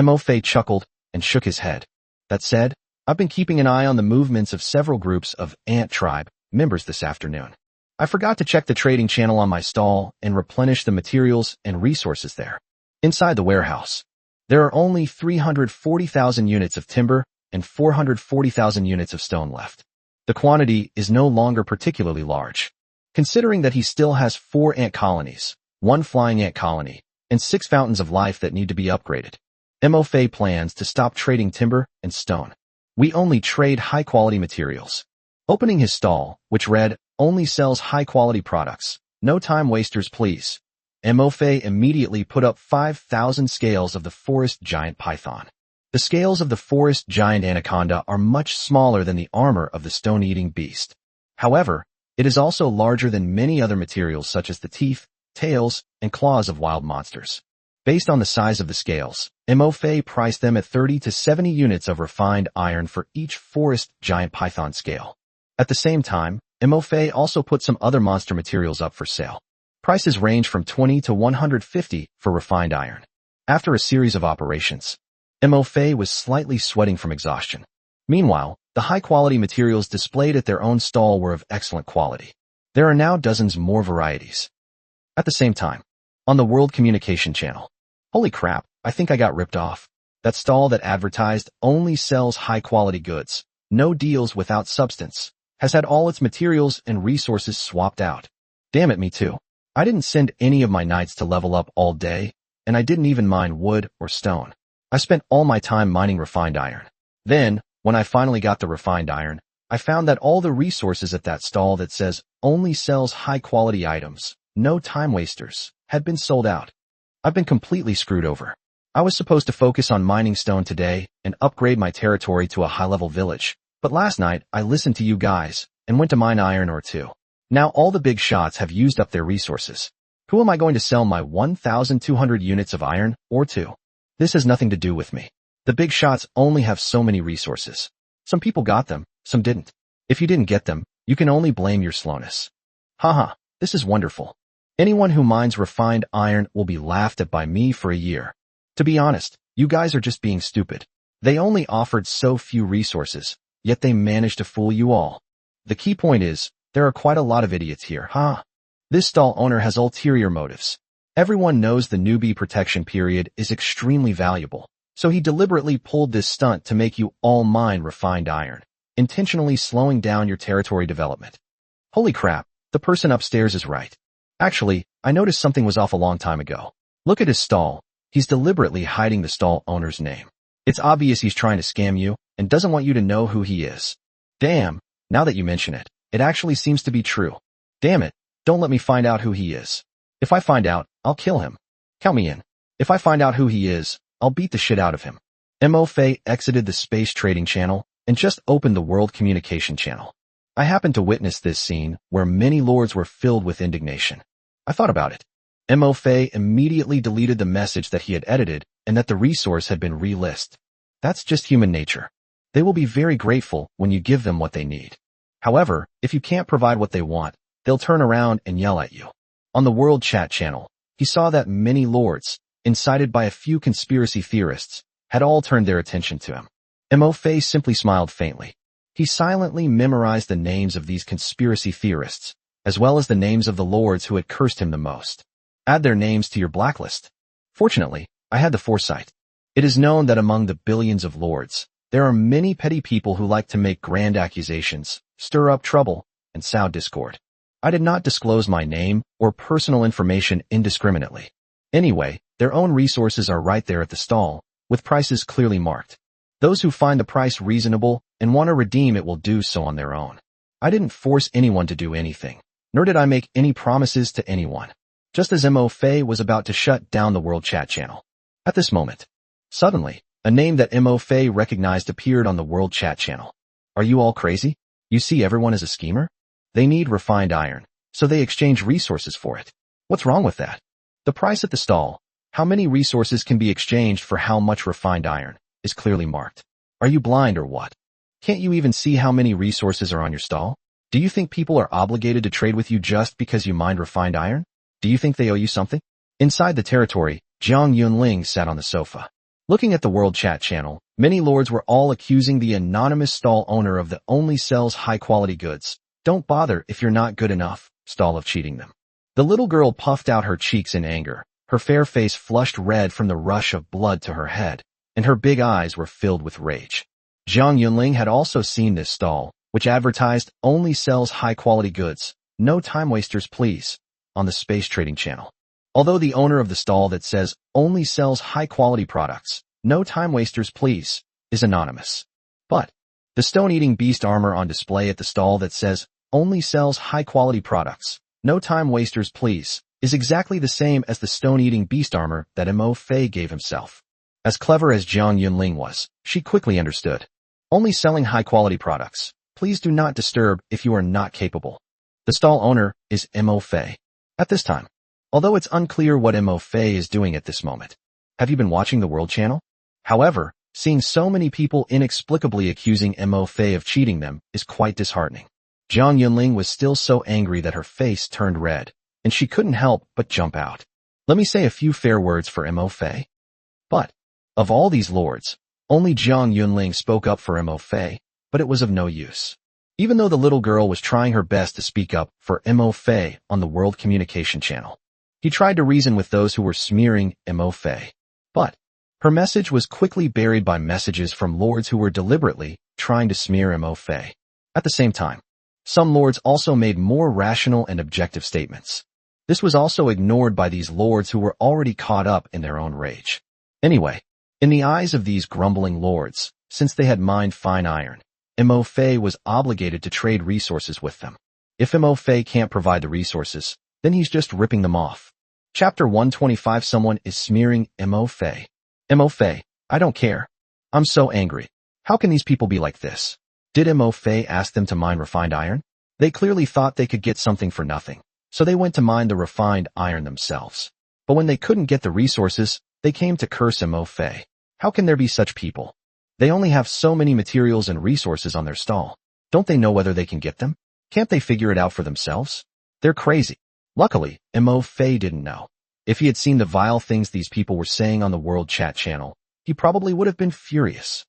Mo Fei chuckled and shook his head. That said, I've been keeping an eye on the movements of several groups of Ant Tribe members this afternoon. I forgot to check the trading channel on my stall and replenish the materials and resources there. Inside the warehouse, there are only 340,000 units of timber and 440,000 units of stone left. The quantity is no longer particularly large, considering that he still has 4 ant colonies, 1 flying ant colony, and 6 fountains of life that need to be upgraded. Mo Fei plans to stop trading timber and stone. We only trade high-quality materials. Opening his stall, which read, only sells high-quality products. No time wasters, please. Mo Fei immediately put up 5,000 scales of the forest giant python. The scales of the forest giant anaconda are much smaller than the armor of the stone-eating beast. However, it is also larger than many other materials such as the teeth, tails, and claws of wild monsters. Based on the size of the scales, Mo Fei priced them at 30 to 70 units of refined iron for each forest giant python scale. At the same time, Mo Fei also put some other monster materials up for sale. Prices range from 20 to 150 for refined iron. After a series of operations, Mo Fei was slightly sweating from exhaustion. Meanwhile, the high-quality materials displayed at their own stall were of excellent quality. There are now dozens more varieties. At the same time, on the World Communication Channel, holy crap, I think I got ripped off. That stall that advertised only sells high-quality goods, no deals without substance, has had all its materials and resources swapped out. Damn it, me too. I didn't send any of my knights to level up all day, and I didn't even mine wood or stone. I spent all my time mining refined iron. Then, when I finally got the refined iron, I found that all the resources at that stall that says only sells high-quality items, no time wasters, had been sold out. I've been completely screwed over. I was supposed to focus on mining stone today and upgrade my territory to a high-level village, but last night I listened to you guys and went to mine iron or 2. Now all the big shots have used up their resources. Who am I going to sell my 1,200 units of iron or 2? This has nothing to do with me. The big shots only have so many resources. Some people got them, some didn't. If you didn't get them, you can only blame your slowness. Haha, this is wonderful. Anyone who mines refined iron will be laughed at by me for a year. To be honest, you guys are just being stupid. They only offered so few resources, yet they managed to fool you all. The key point is, there are quite a lot of idiots here, huh? This stall owner has ulterior motives. Everyone knows the newbie protection period is extremely valuable, so he deliberately pulled this stunt to make you all mine refined iron, intentionally slowing down your territory development. Holy crap, the person upstairs is right. Actually, I noticed something was off a long time ago. Look at his stall. He's deliberately hiding the stall owner's name. It's obvious he's trying to scam you and doesn't want you to know who he is. Damn, now that you mention it, it actually seems to be true. Damn it, don't let me find out who he is. If I find out, I'll kill him. Count me in. If I find out who he is, I'll beat the shit out of him. Mo Fei exited the space trading channel and just opened the world communication channel. I happened to witness this scene where many lords were filled with indignation. I thought about it. Mo Fei immediately deleted the message that he had edited and that the resource had been relisted. That's just human nature. They will be very grateful when you give them what they need. However, if you can't provide what they want, they'll turn around and yell at you. On the World Chat channel, he saw that many lords, incited by a few conspiracy theorists, had all turned their attention to him. Mo Fei simply smiled faintly. He silently memorized the names of these conspiracy theorists, as well as the names of the lords who had cursed him the most. Add their names to your blacklist. Fortunately, I had the foresight. It is known that among the billions of lords, there are many petty people who like to make grand accusations, stir up trouble, and sow discord. I did not disclose my name or personal information indiscriminately. Anyway, their own resources are right there at the stall, with prices clearly marked. Those who find the price reasonable and want to redeem it will do so on their own. I didn't force anyone to do anything, nor did I make any promises to anyone. Just as Mo Fei was about to shut down the World Chat channel. At this moment, suddenly, a name that Mo Fei recognized appeared on the World Chat channel. Are you all crazy? You see everyone as a schemer? They need refined iron, so they exchange resources for it. What's wrong with that? The price at the stall, how many resources can be exchanged for how much refined iron, is clearly marked. Are you blind or what? Can't you even see how many resources are on your stall? Do you think people are obligated to trade with you just because you mine refined iron? Do you think they owe you something? Inside the territory, Jiang Yunling sat on the sofa. Looking at the World Chat channel, many lords were all accusing the anonymous stall owner of the only sells high-quality goods. Don't bother if you're not good enough, stall of cheating them. The little girl puffed out her cheeks in anger. Her fair face flushed red from the rush of blood to her head, and her big eyes were filled with rage. Jiang Yunling had also seen this stall, which advertised only sells high-quality goods, no time wasters please, on the Space Trading channel. Although the owner of the stall that says only sells high-quality products, no time wasters please, is anonymous. But the stone-eating beast armor on display at the stall that says only sells high-quality products, no time wasters please, is exactly the same as the stone-eating beast armor that Mo Fei gave himself. As clever as Jiang Yunling was, she quickly understood. Only selling high-quality products. Please do not disturb if you are not capable. The stall owner is Mo Fei. At this time, although it's unclear what Mo Fei is doing at this moment. Have you been watching the World Channel? However, seeing so many people inexplicably accusing Mo Fei of cheating them is quite disheartening. Jiang Yunling was still so angry that her face turned red, and she couldn't help but jump out. Let me say a few fair words for Mo Fei. But, of all these lords, only Jiang Yunling spoke up for Mo Fei, but it was of no use. Even though the little girl was trying her best to speak up for Mo Fei on the World Communication Channel. He tried to reason with those who were smearing Mo Fei. But her message was quickly buried by messages from lords who were deliberately trying to smear Mo Fei. At the same time, some lords also made more rational and objective statements. This was also ignored by these lords who were already caught up in their own rage. Anyway, in the eyes of these grumbling lords, since they had mined fine iron, Mo Fei was obligated to trade resources with them. If Mo Fei can't provide the resources, then he's just ripping them off. Chapter 125. Someone is smearing Mo Fei. Mo Fei, I don't care. I'm so angry. How can these people be like this? Did Mo Fei ask them to mine refined iron? They clearly thought they could get something for nothing, so they went to mine the refined iron themselves. But when they couldn't get the resources, they came to curse Mo Fei. How can there be such people? They only have so many materials and resources on their stall. Don't they know whether they can get them? Can't they figure it out for themselves? They're crazy. Luckily, Mo Fei didn't know. If he had seen the vile things these people were saying on the World Chat channel, he probably would have been furious.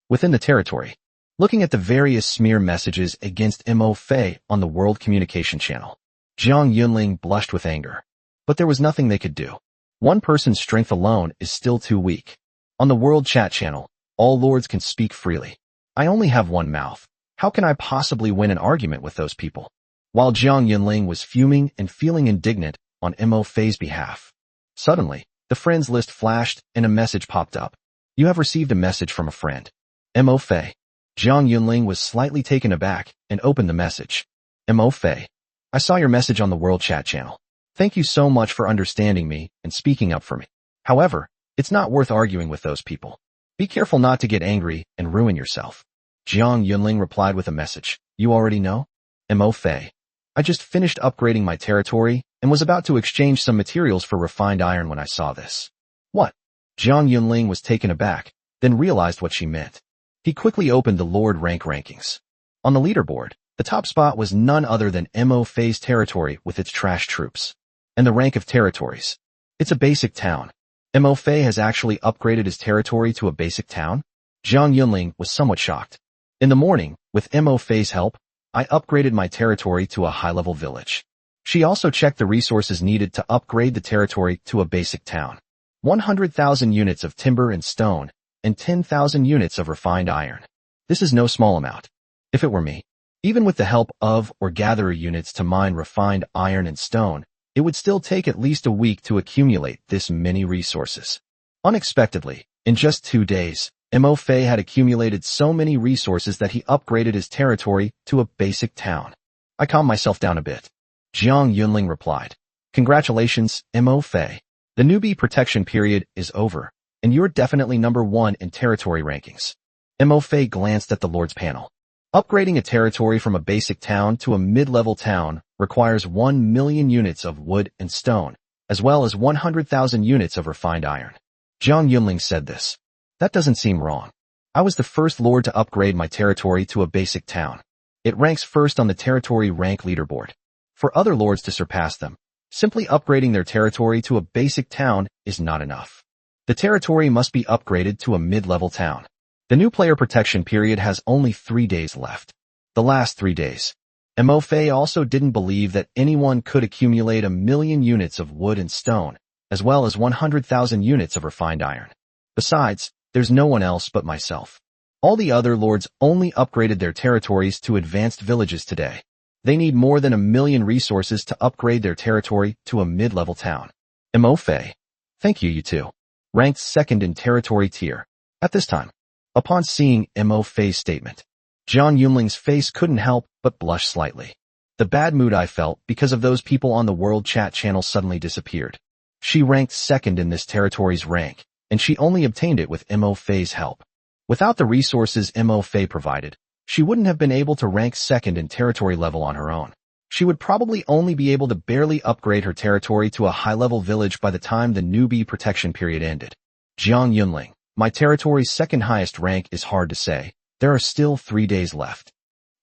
Within the territory, looking at the various smear messages against Mo Fei on the World Communication channel, Jiang Yunling blushed with anger. But there was nothing they could do. One person's strength alone is still too weak. On the World Chat channel, all lords can speak freely. I only have one mouth. How can I possibly win an argument with those people? While Jiang Yunling was fuming and feeling indignant on Mo Fei's behalf, suddenly, the friends list flashed and a message popped up. You have received a message from a friend. Mo Fei. Jiang Yunling was slightly taken aback and opened the message. Mo Fei. I saw your message on the World Chat channel. Thank you so much for understanding me and speaking up for me. However, it's not worth arguing with those people. Be careful not to get angry and ruin yourself. Jiang Yunling replied with a message. You already know? Mo Fei. I just finished upgrading my territory and was about to exchange some materials for refined iron when I saw this. What? Jiang Yunling was taken aback, then realized what she meant. He quickly opened the Lord rank rankings. On the leaderboard, the top spot was none other than Mo Fei's territory with its trash troops. And the rank of territories. It's a basic town. Mo Fei has actually upgraded his territory to a basic town? Jiang Yunling was somewhat shocked. In the morning, with Mo Fei's help, I upgraded my territory to a high-level village. She also checked the resources needed to upgrade the territory to a basic town. 100,000 units of timber and stone, and 10,000 units of refined iron. This is no small amount. If it were me, even with the help of or gatherer units to mine refined iron and stone, it would still take at least a week to accumulate this many resources. Unexpectedly, in just 2 days, Mo Fei had accumulated so many resources that he upgraded his territory to a basic town. I calmed myself down a bit. Jiang Yunling replied, "Congratulations, Mo Fei. The newbie protection period is over, and you're definitely number 1 in territory rankings." Mo Fei glanced at the Lord's panel. Upgrading a territory from a basic town to a mid-level town requires 1 million units of wood and stone, as well as 100,000 units of refined iron. Jiang Yunling said this. That doesn't seem wrong. I was the first lord to upgrade my territory to a basic town. It ranks first on the territory rank leaderboard. For other lords to surpass them, simply upgrading their territory to a basic town is not enough. The territory must be upgraded to a mid-level town. The new player protection period has only 3 days left. The last 3 days. Mo Fei also didn't believe that anyone could accumulate 1 million units of wood and stone, as well as 100,000 units of refined iron. Besides, there's no one else but myself. All the other lords only upgraded their territories to advanced villages today. They need more than 1 million resources to upgrade their territory to a mid-level town. Mo Fei. Thank you, you two. Ranked second in territory tier. At this time. Upon seeing Mo Fei's statement, Jiang Yunling's face couldn't help but blush slightly. The bad mood I felt because of those people on the world chat channel suddenly disappeared. She ranked second in this territory's rank, and she only obtained it with Mo Fei's help. Without the resources Mo Fei provided, she wouldn't have been able to rank second in territory level on her own. She would probably only be able to barely upgrade her territory to a high-level village by the time the newbie protection period ended. Jiang Yunling, my territory's second highest rank is hard to say. There are still 3 days left.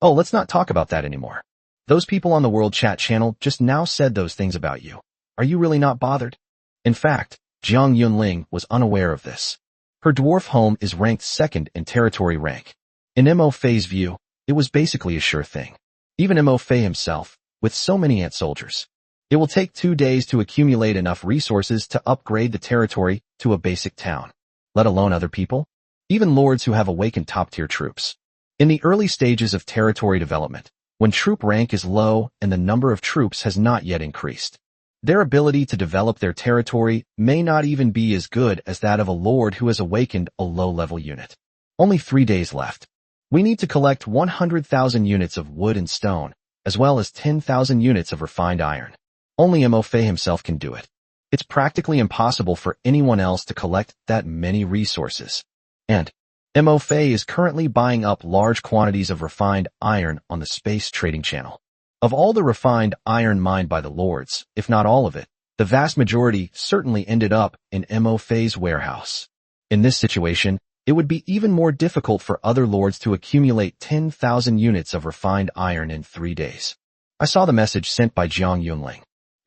Oh, let's not talk about that anymore. Those people on the world chat channel just now said those things about you. Are you really not bothered? In fact, Jiang Yunling was unaware of this. Her dwarf home is ranked second in territory rank. In Mo Fei's view, it was basically a sure thing. Even Mo Fei himself, with so many ant soldiers. It will take 2 days to accumulate enough resources to upgrade the territory to a basic town. Let alone other people? Even lords who have awakened top-tier troops. In the early stages of territory development, when troop rank is low and the number of troops has not yet increased, their ability to develop their territory may not even be as good as that of a lord who has awakened a low-level unit. Only 3 days left. We need to collect 100,000 units of wood and stone, as well as 10,000 units of refined iron. Only Mo Fei himself can do it. It's practically impossible for anyone else to collect that many resources. And Mo Fei is currently buying up large quantities of refined iron on the space trading channel. Of all the refined iron mined by the lords, if not all of it, the vast majority certainly ended up in Mo Fei's warehouse. In this situation, it would be even more difficult for other lords to accumulate 10,000 units of refined iron in 3 days. I saw the message sent by Jiang Yunling.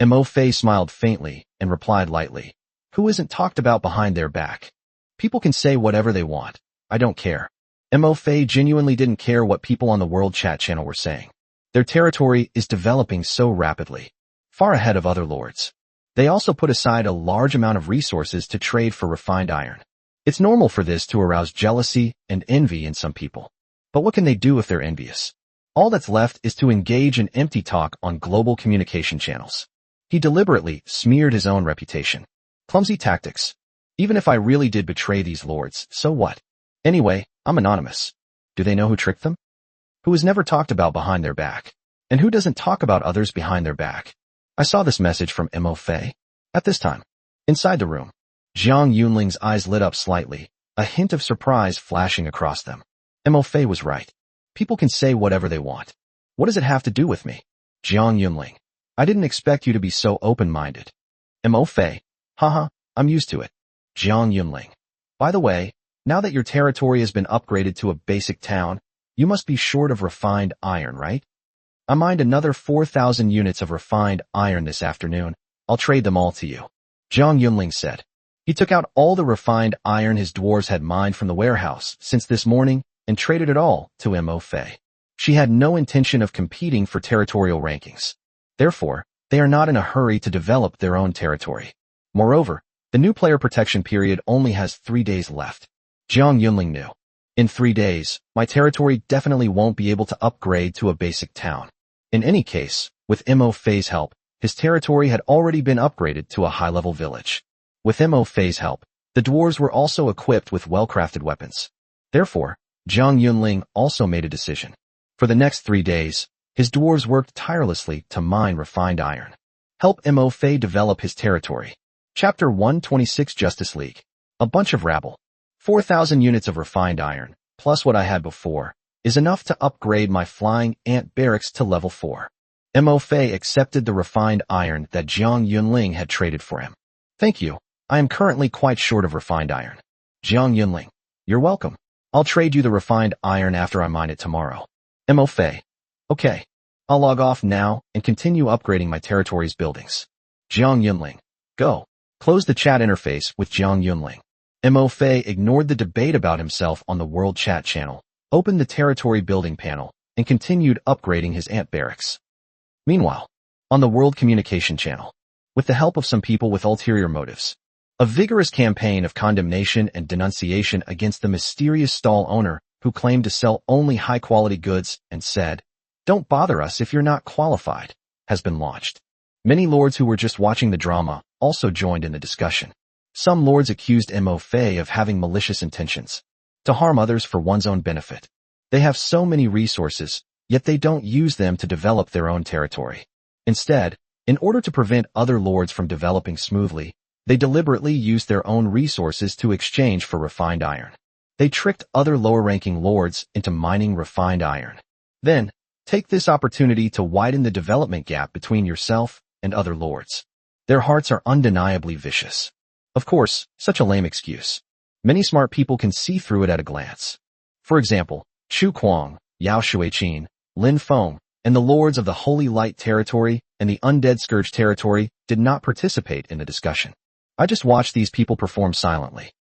Mo Fei smiled faintly and replied lightly. Who isn't talked about behind their back? People can say whatever they want. I don't care. Mo Fei genuinely didn't care what people on the world chat channel were saying. Their territory is developing so rapidly, far ahead of other lords. They also put aside a large amount of resources to trade for refined iron. It's normal for this to arouse jealousy and envy in some people. But what can they do if they're envious? All that's left is to engage in empty talk on global communication channels. He deliberately smeared his own reputation. Clumsy tactics. Even if I really did betray these lords, so what? Anyway, I'm anonymous. Do they know who tricked them? Who is never talked about behind their back? And who doesn't talk about others behind their back? I saw this message from Mo Fei. At this time, inside the room, Jiang Yunling's eyes lit up slightly, a hint of surprise flashing across them. Mo Fei was right. People can say whatever they want. What does it have to do with me? Jiang Yunling. I didn't expect you to be so open-minded. Mo Fei. Haha, I'm used to it. Jiang Yunling. By the way, Now that your territory has been upgraded to a basic town, you must be short of refined iron, right? I mined another 4,000 units of refined iron this afternoon. I'll trade them all to you. Zhang Yunling said. He took out all the refined iron his dwarves had mined from the warehouse since this morning and traded it all to Mo Fei. She had no intention of competing for territorial rankings. Therefore, they are not in a hurry to develop their own territory. Moreover, the new player protection period only has 3 days left. Zhang Yunling knew. In 3 days, my territory definitely won't be able to upgrade to a basic town. In any case, with Mo Fei's help, his territory had already been upgraded to a high-level village. With Mo Fei's help, the dwarves were also equipped with well-crafted weapons. Therefore, Zhang Yunling also made a decision. For the next 3 days, his dwarves worked tirelessly to mine refined iron. Help Mo Fei develop his territory. Chapter 126 Justice League. A bunch of rabble. 4,000 units of refined iron, plus what I had before, is enough to upgrade my flying ant barracks to level 4. Mo Fei accepted the refined iron that Zhang Yunling had traded for him. Thank you. I am currently quite short of refined iron. Zhang Yunling. You're welcome. I'll trade you the refined iron after I mine it tomorrow. Mo Fei. Okay. I'll log off now and continue upgrading my territory's buildings. Zhang Yunling. Go. Close the chat interface with Zhang Yunling. Mo Fei ignored the debate about himself on the World Chat channel, opened the territory building panel, and continued upgrading his ant barracks. Meanwhile, on the World Communication channel, with the help of some people with ulterior motives, a vigorous campaign of condemnation and denunciation against the mysterious stall owner who claimed to sell only high-quality goods and said, "Don't bother us if you're not qualified," has been launched. Many lords who were just watching the drama also joined in the discussion. Some lords accused Mo Fei of having malicious intentions, to harm others for one's own benefit. They have so many resources, yet they don't use them to develop their own territory. Instead, in order to prevent other lords from developing smoothly, they deliberately used their own resources to exchange for refined iron. They tricked other lower-ranking lords into mining refined iron. Then, take this opportunity to widen the development gap between yourself and other lords. Their hearts are undeniably vicious. Of course, such a lame excuse. Many smart people can see through it at a glance. For example, Chu Kuang, Yao Shuiqin, Lin Feng, and the lords of the Holy Light Territory and the Undead Scourge Territory did not participate in the discussion. I just watched these people perform silently.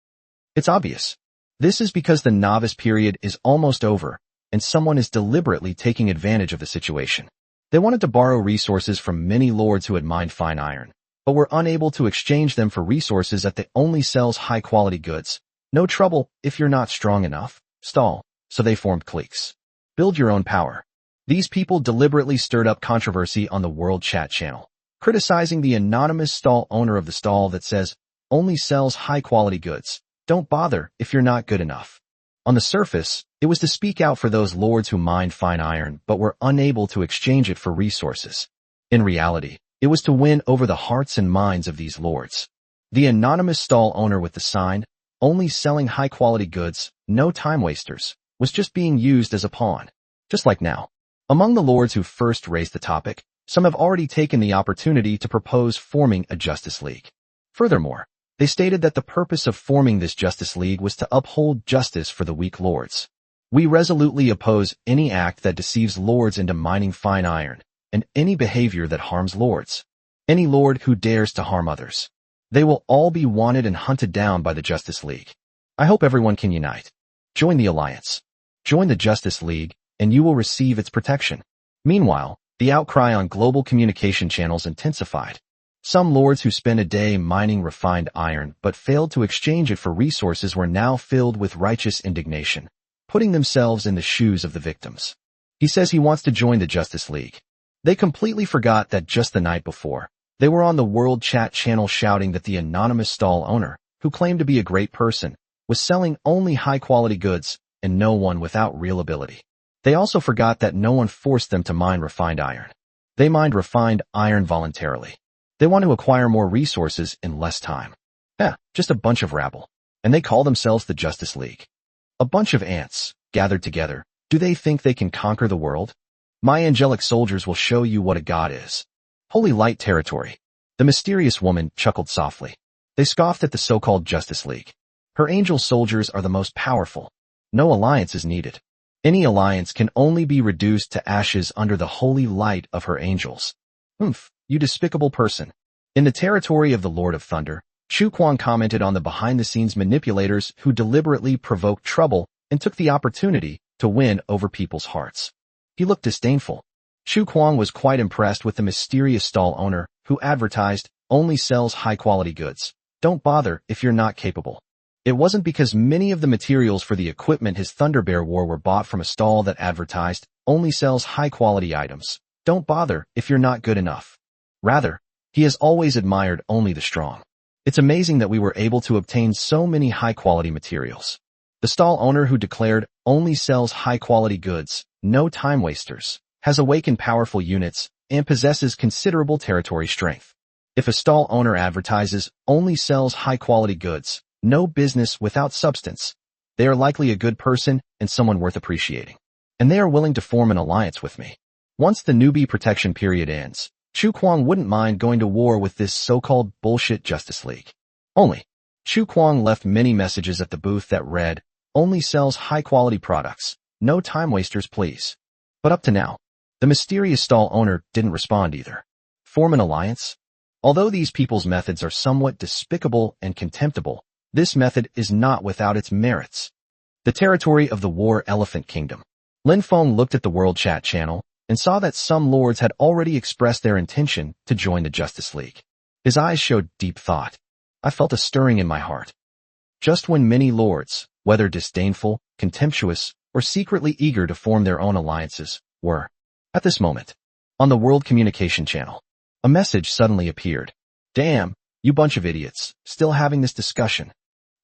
It's obvious. This is because the novice period is almost over, and someone is deliberately taking advantage of the situation. They wanted to borrow resources from many lords who had mined fine iron, but were unable to exchange them for resources that only sells high-quality goods. No trouble if you're not strong enough. Stall. So they formed cliques. Build your own power. These people deliberately stirred up controversy on the World Chat channel, criticizing the anonymous stall owner of the stall that says, only sells high-quality goods. Don't bother if you're not good enough. On the surface, it was to speak out for those lords who mined fine iron but were unable to exchange it for resources. In reality, it was to win over the hearts and minds of these lords. The anonymous stall owner with the sign, only selling high-quality goods, no time wasters, was just being used as a pawn. Just like now. Among the lords who first raised the topic, some have already taken the opportunity to propose forming a Justice League. Furthermore, they stated that the purpose of forming this Justice League was to uphold justice for the weak lords. We resolutely oppose any act that deceives lords into mining fine iron, and any behavior that harms lords. Any lord who dares to harm others. They will all be wanted and hunted down by the Justice League. I hope everyone can unite. Join the alliance. Join the Justice League, and you will receive its protection. Meanwhile, the outcry on global communication channels intensified. Some lords who spent a day mining refined iron but failed to exchange it for resources were now filled with righteous indignation, putting themselves in the shoes of the victims. He says he wants to join the Justice League. They completely forgot that just the night before, they were on the World Chat channel shouting that the anonymous stall owner, who claimed to be a great person, was selling only high-quality goods and no one without real ability. They also forgot that no one forced them to mine refined iron. They mined refined iron voluntarily. They want to acquire more resources in less time. Just a bunch of rabble. And they call themselves the Justice League. A bunch of ants, gathered together. Do they think they can conquer the world? My angelic soldiers will show you what a god is. Holy Light Territory. The mysterious woman chuckled softly. They scoffed at the so-called Justice League. Her angel soldiers are the most powerful. No alliance is needed. Any alliance can only be reduced to ashes under the holy light of her angels. Oomph, you despicable person. In the territory of the Lord of Thunder, Chu Kuang commented on the behind-the-scenes manipulators who deliberately provoked trouble and took the opportunity to win over people's hearts. He looked disdainful. Chu Kuang was quite impressed with the mysterious stall owner who advertised, only sells high-quality goods. Don't bother if you're not capable. It wasn't because many of the materials for the equipment his Thunderbear wore were bought from a stall that advertised, only sells high-quality items. Don't bother if you're not good enough. Rather, he has always admired only the strong. It's amazing that we were able to obtain so many high-quality materials. The stall owner who declared, only sells high-quality goods, no time wasters, has awakened powerful units and possesses considerable territory strength. If a stall owner advertises, only sells high-quality goods, no business without substance, they are likely a good person and someone worth appreciating. And they are willing to form an alliance with me. Once the newbie protection period ends, Chu Kuang wouldn't mind going to war with this so-called bullshit Justice League. Only, Chu Kuang left many messages at the booth that read, only sells high-quality products, no time wasters please. But up to now, the mysterious stall owner didn't respond either. Form an alliance? Although these people's methods are somewhat despicable and contemptible, this method is not without its merits. The territory of the War Elephant Kingdom. Lin Feng looked at the World Chat channel and saw that some lords had already expressed their intention to join the Justice League. His eyes showed deep thought. I felt a stirring in my heart. Just when many lords, whether disdainful, contemptuous, or secretly eager to form their own alliances, were, at this moment, on the World Communication channel, a message suddenly appeared. Damn, you bunch of idiots, still having this discussion.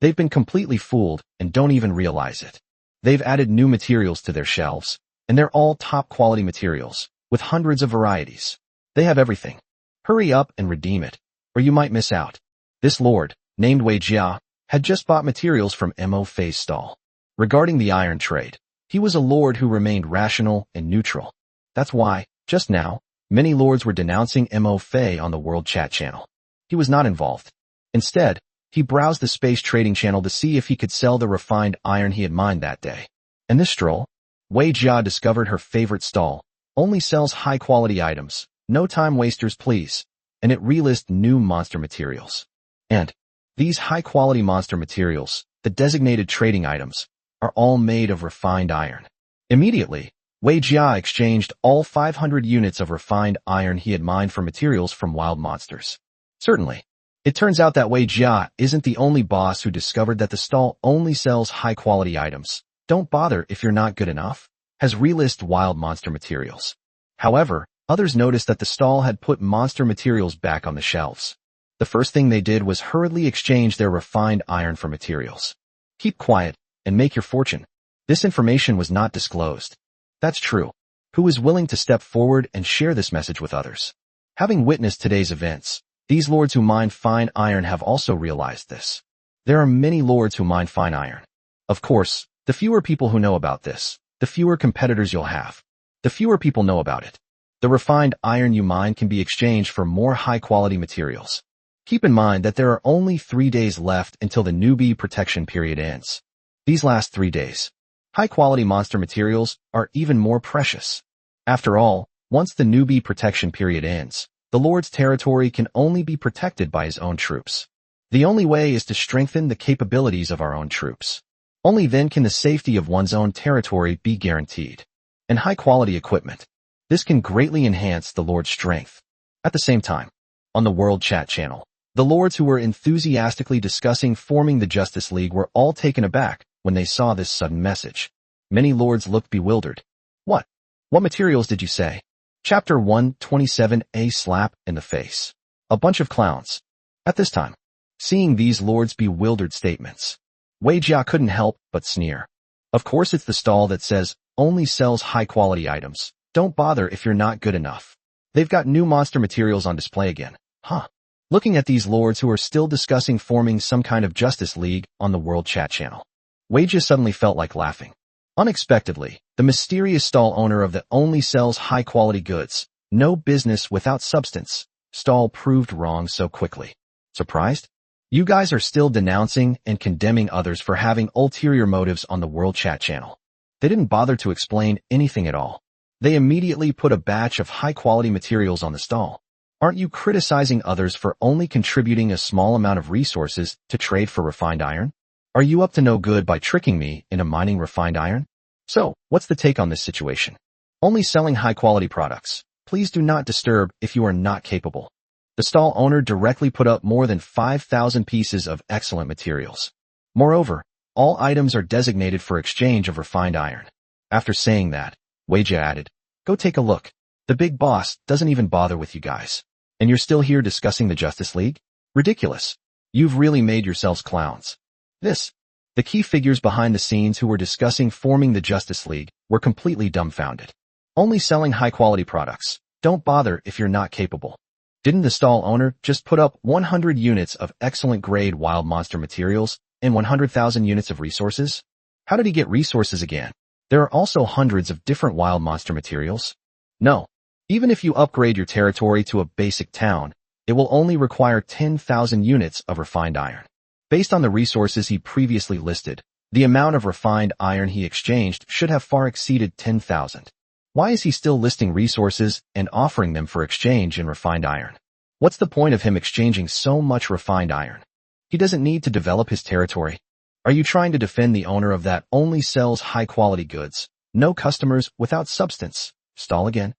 They've been completely fooled and don't even realize it. They've added new materials to their shelves, and they're all top-quality materials, with hundreds of varieties. They have everything. Hurry up and redeem it, or you might miss out. This lord, named Wei Jia, had just bought materials from Mo Fei's stall. Regarding the iron trade, he was a lord who remained rational and neutral. That's why, just now, many lords were denouncing Mo Fei on the World Chat channel. He was not involved. Instead, he browsed the space trading channel to see if he could sell the refined iron he had mined that day. In this stroll, Wei Jia discovered her favorite stall, only sells high-quality items, no time wasters please, and it relisted new monster materials. And these high-quality monster materials, the designated trading items, are all made of refined iron. Immediately, Wei Jia exchanged all 500 units of refined iron he had mined for materials from wild monsters. Certainly, it turns out that Wei Jia isn't the only boss who discovered that the stall only sells high-quality items. Don't bother if you're not good enough, has relisted wild monster materials. However, others noticed that the stall had put monster materials back on the shelves. The first thing they did was hurriedly exchange their refined iron for materials. Keep quiet and make your fortune. This information was not disclosed. That's true. Who is willing to step forward and share this message with others? Having witnessed today's events, these lords who mine fine iron have also realized this. There are many lords who mine fine iron. Of course, the fewer people who know about this, the fewer competitors you'll have. The fewer people know about it. The refined iron you mine can be exchanged for more high-quality materials. Keep in mind that there are only 3 days left until the newbie protection period ends. These last 3 days, high-quality monster materials are even more precious. After all, once the newbie protection period ends, the Lord's territory can only be protected by his own troops. The only way is to strengthen the capabilities of our own troops. Only then can the safety of one's own territory be guaranteed. And high-quality equipment. This can greatly enhance the Lord's strength. At the same time, on the World Chat channel, the lords who were enthusiastically discussing forming the Justice League were all taken aback when they saw this sudden message. Many lords looked bewildered. What? What materials did you say? Chapter 127A Slap in the Face. A bunch of clowns. At this time, seeing these lords' bewildered statements, Wei Jia couldn't help but sneer. Of course it's the stall that says, only sells high-quality items. Don't bother if you're not good enough. They've got new monster materials on display again. Huh. Looking at these lords who are still discussing forming some kind of Justice League on the World Chat channel, Wei Jia suddenly felt like laughing. Unexpectedly, the mysterious stall owner of the only sells high-quality goods, no business without substance, stall proved wrong so quickly. Surprised? You guys are still denouncing and condemning others for having ulterior motives on the World Chat channel. They didn't bother to explain anything at all. They immediately put a batch of high-quality materials on the stall. Aren't you criticizing others for only contributing a small amount of resources to trade for refined iron? Are you up to no good by tricking me into mining refined iron? So, what's the take on this situation? Only selling high-quality products. Please do not disturb if you are not capable. The stall owner directly put up more than 5,000 pieces of excellent materials. Moreover, all items are designated for exchange of refined iron. After saying that, Weijia added, "Go take a look. The big boss doesn't even bother with you guys. And you're still here discussing the Justice League? Ridiculous. You've really made yourselves clowns." The key figures behind the scenes who were discussing forming the Justice League were completely dumbfounded. Only selling high-quality products. Don't bother if you're not capable. Didn't the stall owner just put up 100 units of excellent grade wild monster materials and 100,000 units of resources? How did he get resources again? There are also hundreds of different wild monster materials. No. Even if you upgrade your territory to a basic town, it will only require 10,000 units of refined iron. Based on the resources he previously listed, the amount of refined iron he exchanged should have far exceeded 10,000. Why is he still listing resources and offering them for exchange in refined iron? What's the point of him exchanging so much refined iron? He doesn't need to develop his territory. Are you trying to defend the owner of that only sells high-quality goods, no customers without substance? Stall again?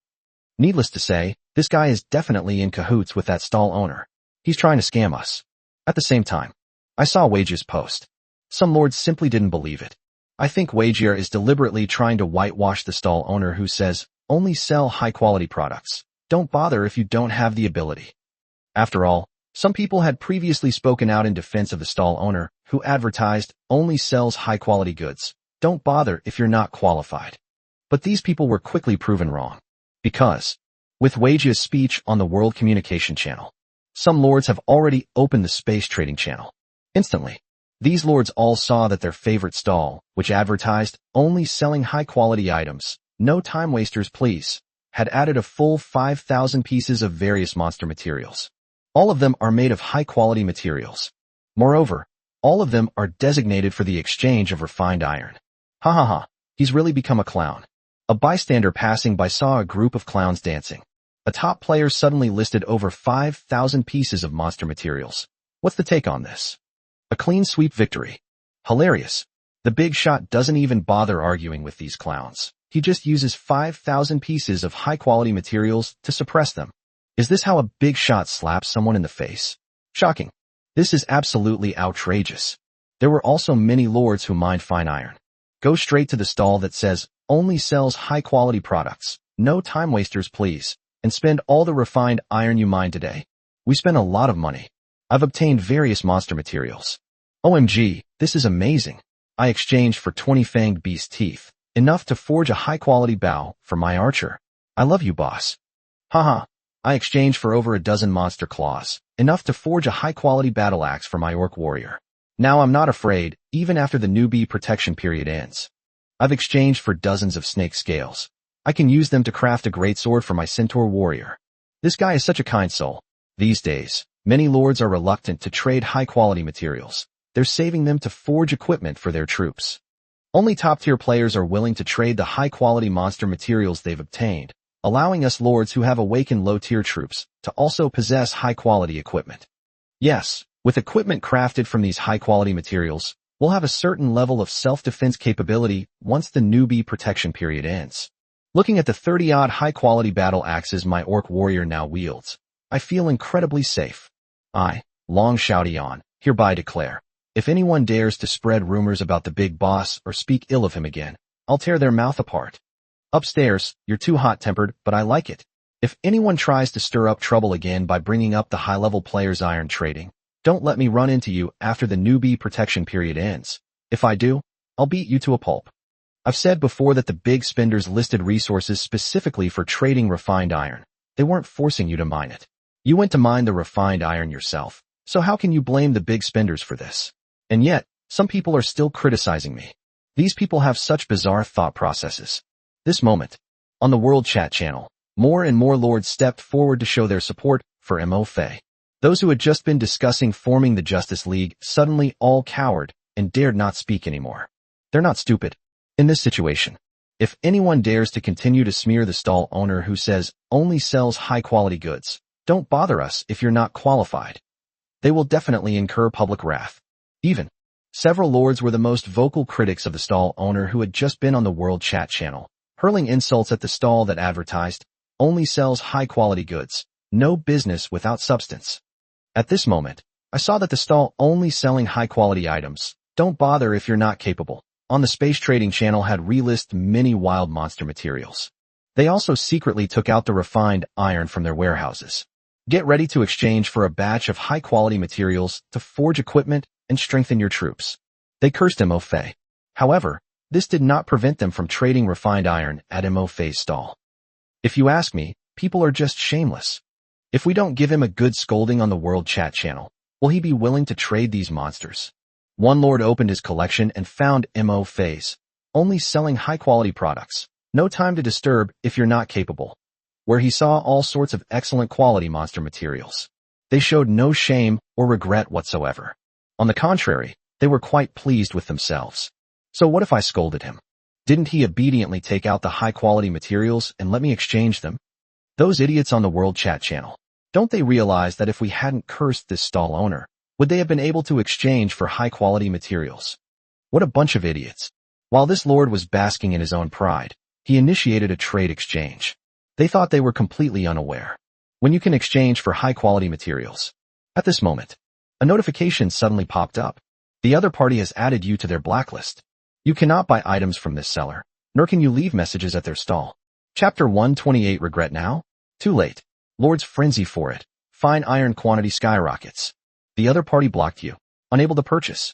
Needless to say, this guy is definitely in cahoots with that stall owner. He's trying to scam us. At the same time, I saw Weijia's post. Some lords simply didn't believe it. I think Weijia is deliberately trying to whitewash the stall owner who says, only sell high-quality products. Don't bother if you don't have the ability. After all, some people had previously spoken out in defense of the stall owner who advertised, only sells high-quality goods. Don't bother if you're not qualified. But these people were quickly proven wrong. Because, with Weijia's speech on the World Communication Channel, some lords have already opened the Space Trading Channel. Instantly, these lords all saw that their favorite stall, which advertised only selling high-quality items, no time wasters please, had added a full 5,000 pieces of various monster materials. All of them are made of high-quality materials. Moreover, all of them are designated for the exchange of refined iron. Ha ha ha, he's really become a clown. A bystander passing by saw a group of clowns dancing. A top player suddenly listed over 5,000 pieces of monster materials. What's the take on this? A clean sweep victory. Hilarious. The big shot doesn't even bother arguing with these clowns. He just uses 5,000 pieces of high-quality materials to suppress them. Is this how a big shot slaps someone in the face? Shocking. This is absolutely outrageous. There were also many lords who mined fine iron. Go straight to the stall that says, only sells high-quality products. No time wasters please. And spend all the refined iron you mine today. We spent a lot of money. I've obtained various monster materials. OMG, this is amazing. I exchanged for 20 fanged beast teeth, enough to forge a high-quality bow for my archer. I love you, boss. Haha, I exchanged for over a dozen monster claws, enough to forge a high-quality battle axe for my orc warrior. Now I'm not afraid, even after the newbie protection period ends. I've exchanged for dozens of snake scales. I can use them to craft a great sword for my centaur warrior. This guy is such a kind soul. These days, many lords are reluctant to trade high-quality materials. They're saving them to forge equipment for their troops. Only top-tier players are willing to trade the high-quality monster materials they've obtained, allowing us lords who have awakened low-tier troops to also possess high-quality equipment. Yes, with equipment crafted from these high-quality materials, we'll have a certain level of self-defense capability once the newbie protection period ends. Looking at the 30-odd high-quality battle axes my orc warrior now wields, I feel incredibly safe. I, Long Xiaodian, hereby declare, if anyone dares to spread rumors about the big boss or speak ill of him again, I'll tear their mouth apart. Upstairs, you're too hot-tempered, but I like it. If anyone tries to stir up trouble again by bringing up the high-level players' iron trading, don't let me run into you after the newbie protection period ends. If I do, I'll beat you to a pulp. I've said before that the big spenders listed resources specifically for trading refined iron. They weren't forcing you to mine it. You went to mine the refined iron yourself, so how can you blame the big spenders for this? And yet, some people are still criticizing me. These people have such bizarre thought processes. This moment, on the World Chat channel, more and more lords stepped forward to show their support for Mo Fei. Those who had just been discussing forming the Justice League suddenly all cowered and dared not speak anymore. They're not stupid. In this situation, if anyone dares to continue to smear the stall owner who says only sells high-quality goods, don't bother us if you're not qualified. They will definitely incur public wrath. Even several lords were the most vocal critics of the stall owner who had just been on the World Chat channel, hurling insults at the stall that advertised, only sells high-quality goods, no business without substance. At this moment, I saw that the stall only selling high-quality items, don't bother if you're not capable, on the Space Trading channel had relisted many wild monster materials. They also secretly took out the refined iron from their warehouses. Get ready to exchange for a batch of high-quality materials to forge equipment and strengthen your troops. They cursed Mo Fei. However, this did not prevent them from trading refined iron at Mo Fei's stall. If you ask me, people are just shameless. If we don't give him a good scolding on the World Chat channel, will he be willing to trade these monsters? One lord opened his collection and found Mo Fei's, only selling high-quality products. No time to disturb if you're not capable. Where he saw all sorts of excellent quality monster materials. They showed no shame or regret whatsoever. On the contrary, they were quite pleased with themselves. So what if I scolded him? Didn't he obediently take out the high-quality materials and let me exchange them? Those idiots on the World Chat channel. Don't they realize that if we hadn't cursed this stall owner, would they have been able to exchange for high-quality materials? What a bunch of idiots. While this lord was basking in his own pride, he initiated a trade exchange. They thought they were completely unaware. When you can exchange for high-quality materials. At this moment, a notification suddenly popped up. The other party has added you to their blacklist. You cannot buy items from this seller, nor can you leave messages at their stall. Chapter 128 Regret now? Too late. Lord's frenzy for it. Fine iron quantity skyrockets. The other party blocked you, unable to purchase.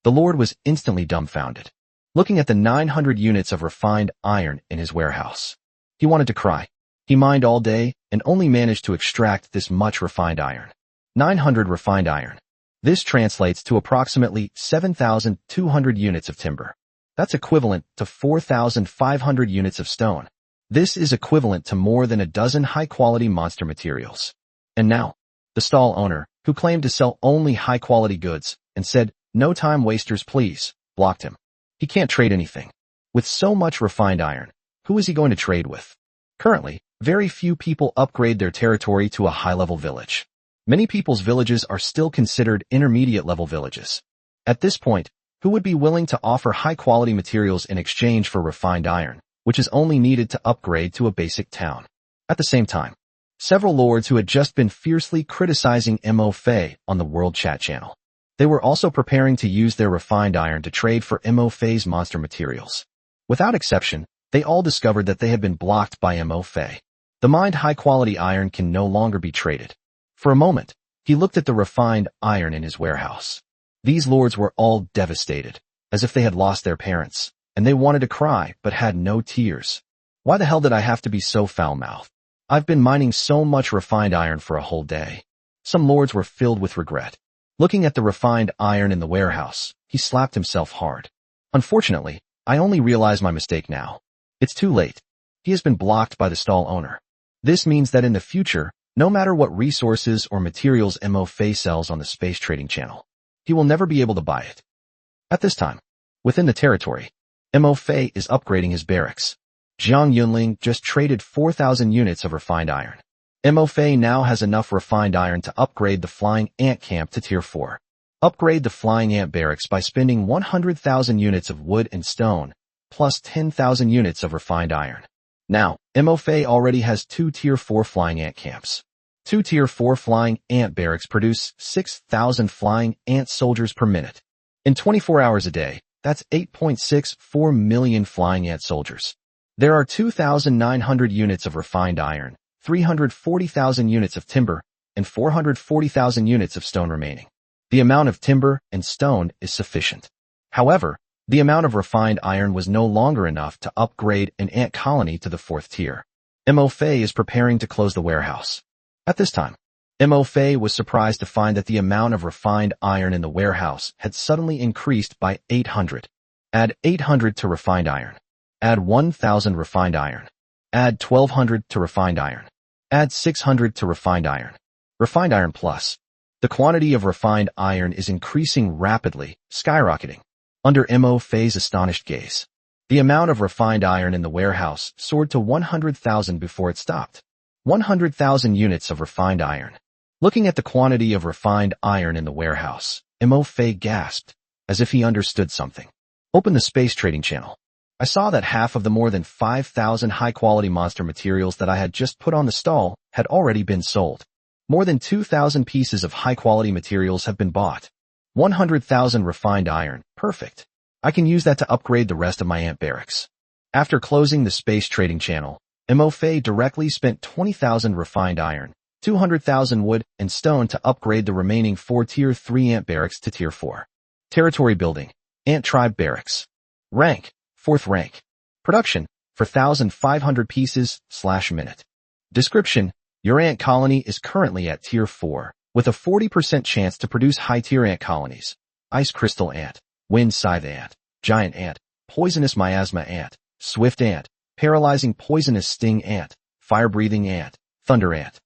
The lord was instantly dumbfounded, looking at the 900 units of refined iron in his warehouse. He wanted to cry. He mined all day and only managed to extract this much refined iron. 900 refined iron. This translates to approximately 7,200 units of timber. That's equivalent to 4,500 units of stone. This is equivalent to more than a dozen high-quality monster materials. And now, the stall owner, who claimed to sell only high-quality goods and said, "No time wasters please," blocked him. He can't trade anything. With so much refined iron, who is he going to trade with? Currently, very few people upgrade their territory to a high-level village. Many people's villages are still considered intermediate-level villages. At this point, who would be willing to offer high-quality materials in exchange for refined iron, which is only needed to upgrade to a basic town? At the same time, several lords who had just been fiercely criticizing Mo Fei on the World Chat channel. They were also preparing to use their refined iron to trade for Mo Fei's monster materials. Without exception, they all discovered that they had been blocked by Mo Fei. The mined high-quality iron can no longer be traded. For a moment, he looked at the refined iron in his warehouse. These lords were all devastated, as if they had lost their parents, and they wanted to cry but had no tears. Why the hell did I have to be so foul-mouthed? I've been mining so much refined iron for a whole day. Some lords were filled with regret. Looking at the refined iron in the warehouse, he slapped himself hard. Unfortunately, I only realize my mistake now. It's too late. He has been blocked by the stall owner. This means that in the future, no matter what resources or materials Mo Fei sells on the Space Trading channel, he will never be able to buy it. At this time, within the territory, Mo Fei is upgrading his barracks. Jiang Yunling just traded 4,000 units of refined iron. Mo Fei now has enough refined iron to upgrade the Flying Ant Camp to Tier 4. Upgrade the Flying Ant Barracks by spending 100,000 units of wood and stone, plus 10,000 units of refined iron. Now, Mo Fei already has 2 Tier 4 Flying Ant Camps. 2 Tier 4 Flying Ant Barracks produce 6,000 Flying Ant soldiers per minute. In 24 hours a day, that's 8.64 million Flying Ant soldiers. There are 2,900 units of refined iron, 340,000 units of timber, and 440,000 units of stone remaining. The amount of timber and stone is sufficient. However, the amount of refined iron was no longer enough to upgrade an ant colony to the 4th tier. Mo Fei is preparing to close the warehouse. At this time, Mo Fei was surprised to find that the amount of refined iron in the warehouse had suddenly increased by 800. Add 800 to refined iron. Add 1,000 refined iron. Add 1,200 to refined iron. Add 600 to refined iron. Refined Iron Plus. The quantity of refined iron is increasing rapidly, skyrocketing. Under Mo Fei's astonished gaze, the amount of refined iron in the warehouse soared to 100,000 before it stopped. 100,000 units of refined iron. Looking at the quantity of refined iron in the warehouse, Mo Fei gasped, as if he understood something. Open the space trading channel. I saw that half of the more than 5,000 high-quality monster materials that I had just put on the stall had already been sold. More than 2,000 pieces of high-quality materials have been bought. 100,000 refined iron, perfect. I can use that to upgrade the rest of my ant barracks. After closing the space trading channel, Mo Fei directly spent 20,000 refined iron, 200,000 wood and stone to upgrade the remaining 4 Tier 3 ant barracks to Tier 4. Territory building, Ant Tribe Barracks. Rank, 4th rank. Production, 4,500 pieces/minute. Description, your ant colony is currently at Tier 4, with a 40% chance to produce high-tier ant colonies. Ice Crystal Ant, Wind Scythe Ant, Giant Ant, Poisonous Miasma Ant, Swift Ant, Paralyzing Poisonous Sting Ant, Fire-Breathing Ant, Thunder Ant.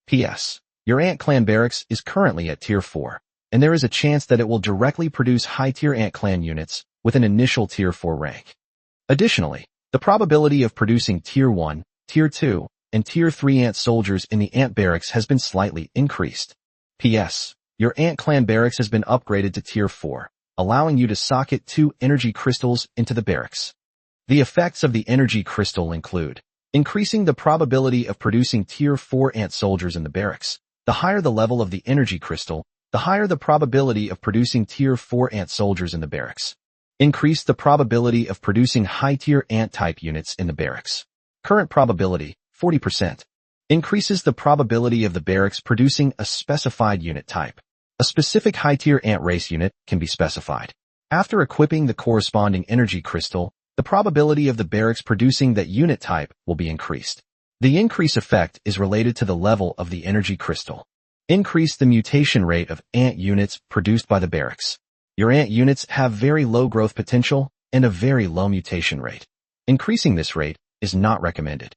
P.S. Your ant clan barracks is currently at Tier 4, and there is a chance that it will directly produce high-tier ant clan units with an initial Tier 4 rank. Additionally, the probability of producing Tier 1, Tier 2, and Tier 3 ant soldiers in the ant barracks has been slightly increased. P.S. Your ant clan barracks has been upgraded to Tier 4, allowing you to socket 2 energy crystals into the barracks. The effects of the energy crystal include increasing the probability of producing Tier 4 ant soldiers in the barracks. The higher the level of the energy crystal, the higher the probability of producing Tier 4 ant soldiers in the barracks. Increase the probability of producing high-tier ant-type units in the barracks. Current probability, 40%. Increases the probability of the barracks producing a specified unit type. A specific high-tier ant race unit can be specified. After equipping the corresponding energy crystal, the probability of the barracks producing that unit type will be increased. The increase effect is related to the level of the energy crystal. Increase the mutation rate of ant units produced by the barracks. Your ant units have very low growth potential and a very low mutation rate. Increasing this rate is not recommended.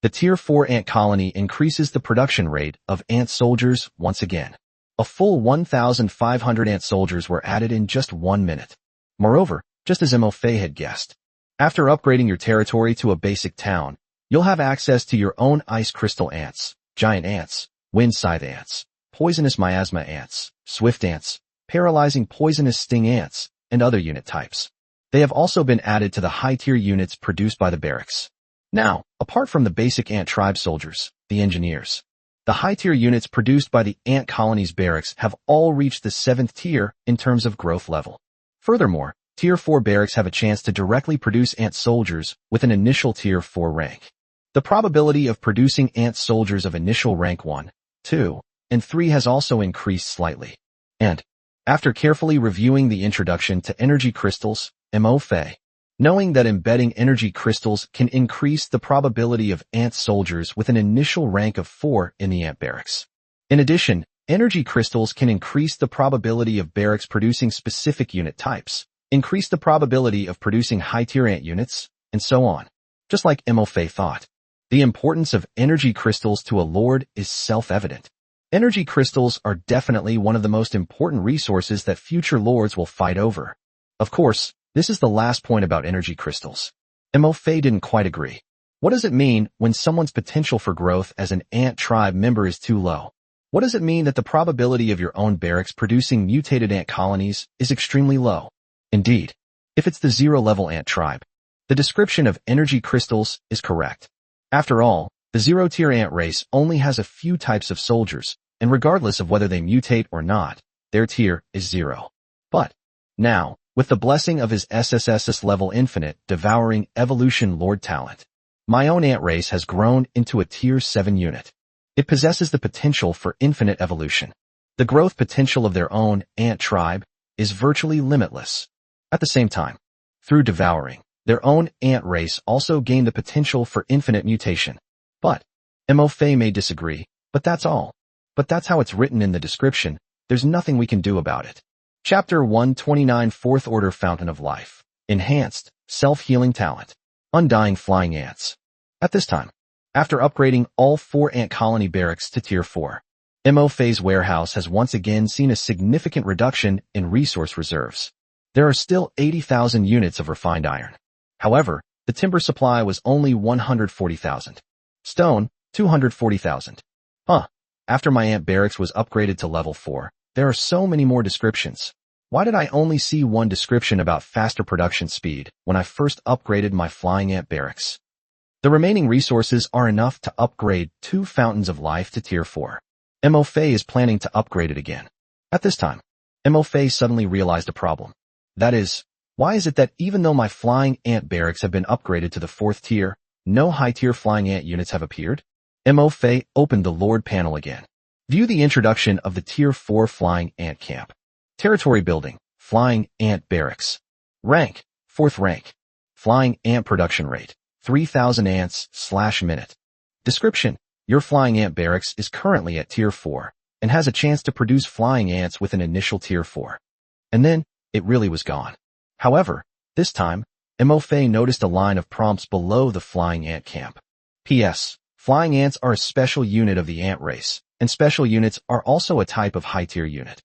The Tier 4 ant colony increases the production rate of ant soldiers once again. A full 1,500 ant soldiers were added in just 1 minute. Moreover, just as Mo Fei had guessed, after upgrading your territory to a basic town, you'll have access to your own ice crystal ants, giant ants, wind scythe ants, poisonous miasma ants, swift ants, paralyzing poisonous sting ants, and other unit types. They have also been added to the high-tier units produced by the barracks. Now, apart from the basic ant tribe soldiers, the engineers, the high-tier units produced by the ant colony's barracks have all reached the 7th tier in terms of growth level. Furthermore, Tier 4 barracks have a chance to directly produce ant soldiers with an initial Tier 4 rank. The probability of producing ant soldiers of initial rank 1, 2, and 3 has also increased slightly. And, after carefully reviewing the introduction to energy crystals, Mo Fei, knowing that embedding energy crystals can increase the probability of ant soldiers with an initial rank of 4 in the ant barracks. In addition, energy crystals can increase the probability of barracks producing specific unit types, increase the probability of producing high-tier ant units, and so on. Just like Mo Fei thought. The importance of energy crystals to a lord is self-evident. Energy crystals are definitely one of the most important resources that future lords will fight over. Of course, this is the last point about energy crystals. Mo Fei didn't quite agree. What does it mean when someone's potential for growth as an ant tribe member is too low? What does it mean that the probability of your own barracks producing mutated ant colonies is extremely low? Indeed, if it's the 0-level ant tribe, the description of energy crystals is correct. After all, the 0-tier ant race only has a few types of soldiers, and regardless of whether they mutate or not, their tier is 0. But, now, with the blessing of his SSSS level infinite Devouring evolution lord talent, my own ant race has grown into a Tier 7 unit. It possesses the potential for infinite evolution. The growth potential of their own ant tribe is virtually limitless. At the same time, through Devouring, their own ant race also gained the potential for infinite mutation. But, Mo Fei may disagree, but that's all. But that's how it's written in the description, there's nothing we can do about it. Chapter 129 Fourth Order Fountain of Life. Enhanced, Self-Healing Talent. Undying Flying Ants. At this time, after upgrading all 4 ant colony barracks to Tier 4, Mo Fei's warehouse has once again seen a significant reduction in resource reserves. There are still 80,000 units of refined iron. However, the timber supply was only 140,000. Stone, 240,000. After my ant barracks was upgraded to level 4, there are so many more descriptions. Why did I only see one description about faster production speed when I first upgraded my flying ant barracks? The remaining resources are enough to upgrade 2 fountains of life to tier 4. Mo Fei is planning to upgrade it again. At this time, Mo Fei suddenly realized a problem. That is, why is it that even though my flying ant barracks have been upgraded to the 4th tier, no high-tier flying ant units have appeared? Mo Fei opened the Lord panel again. View the introduction of the tier 4 flying ant camp. Territory building, flying ant barracks. Rank, 4th rank. Flying ant production rate, 3,000 ants/minute. Description, your flying ant barracks is currently at tier 4 and has a chance to produce flying ants with an initial tier 4. And then, it really was gone. However, this time, Mo Fei noticed a line of prompts below the flying ant camp. P.S. Flying ants are a special unit of the ant race, and special units are also a type of high-tier unit.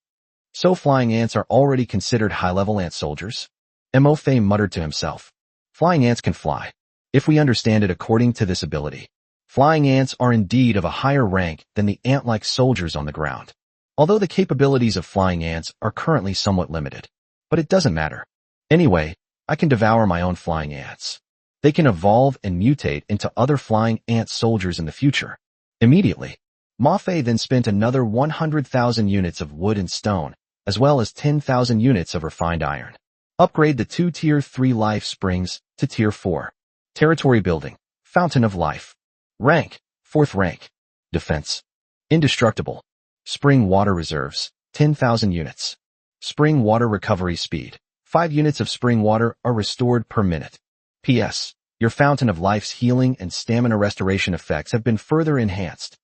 So flying ants are already considered high-level ant soldiers? Mo Fei muttered to himself. Flying ants can fly. If we understand it according to this ability, flying ants are indeed of a higher rank than the ant-like soldiers on the ground. Although the capabilities of flying ants are currently somewhat limited. But it doesn't matter. Anyway, I can devour my own flying ants. They can evolve and mutate into other flying ant soldiers in the future. Immediately, Ma Fei then spent another 100,000 units of wood and stone, as well as 10,000 units of refined iron. Upgrade the 2 tier 3 life springs to tier 4. Territory building, fountain of life. Rank, 4th rank. Defense, indestructible. Spring water reserves, 10,000 units. Spring water recovery speed, 5 units of spring water are restored per minute. P.S. Your fountain of life's healing and stamina restoration effects have been further enhanced.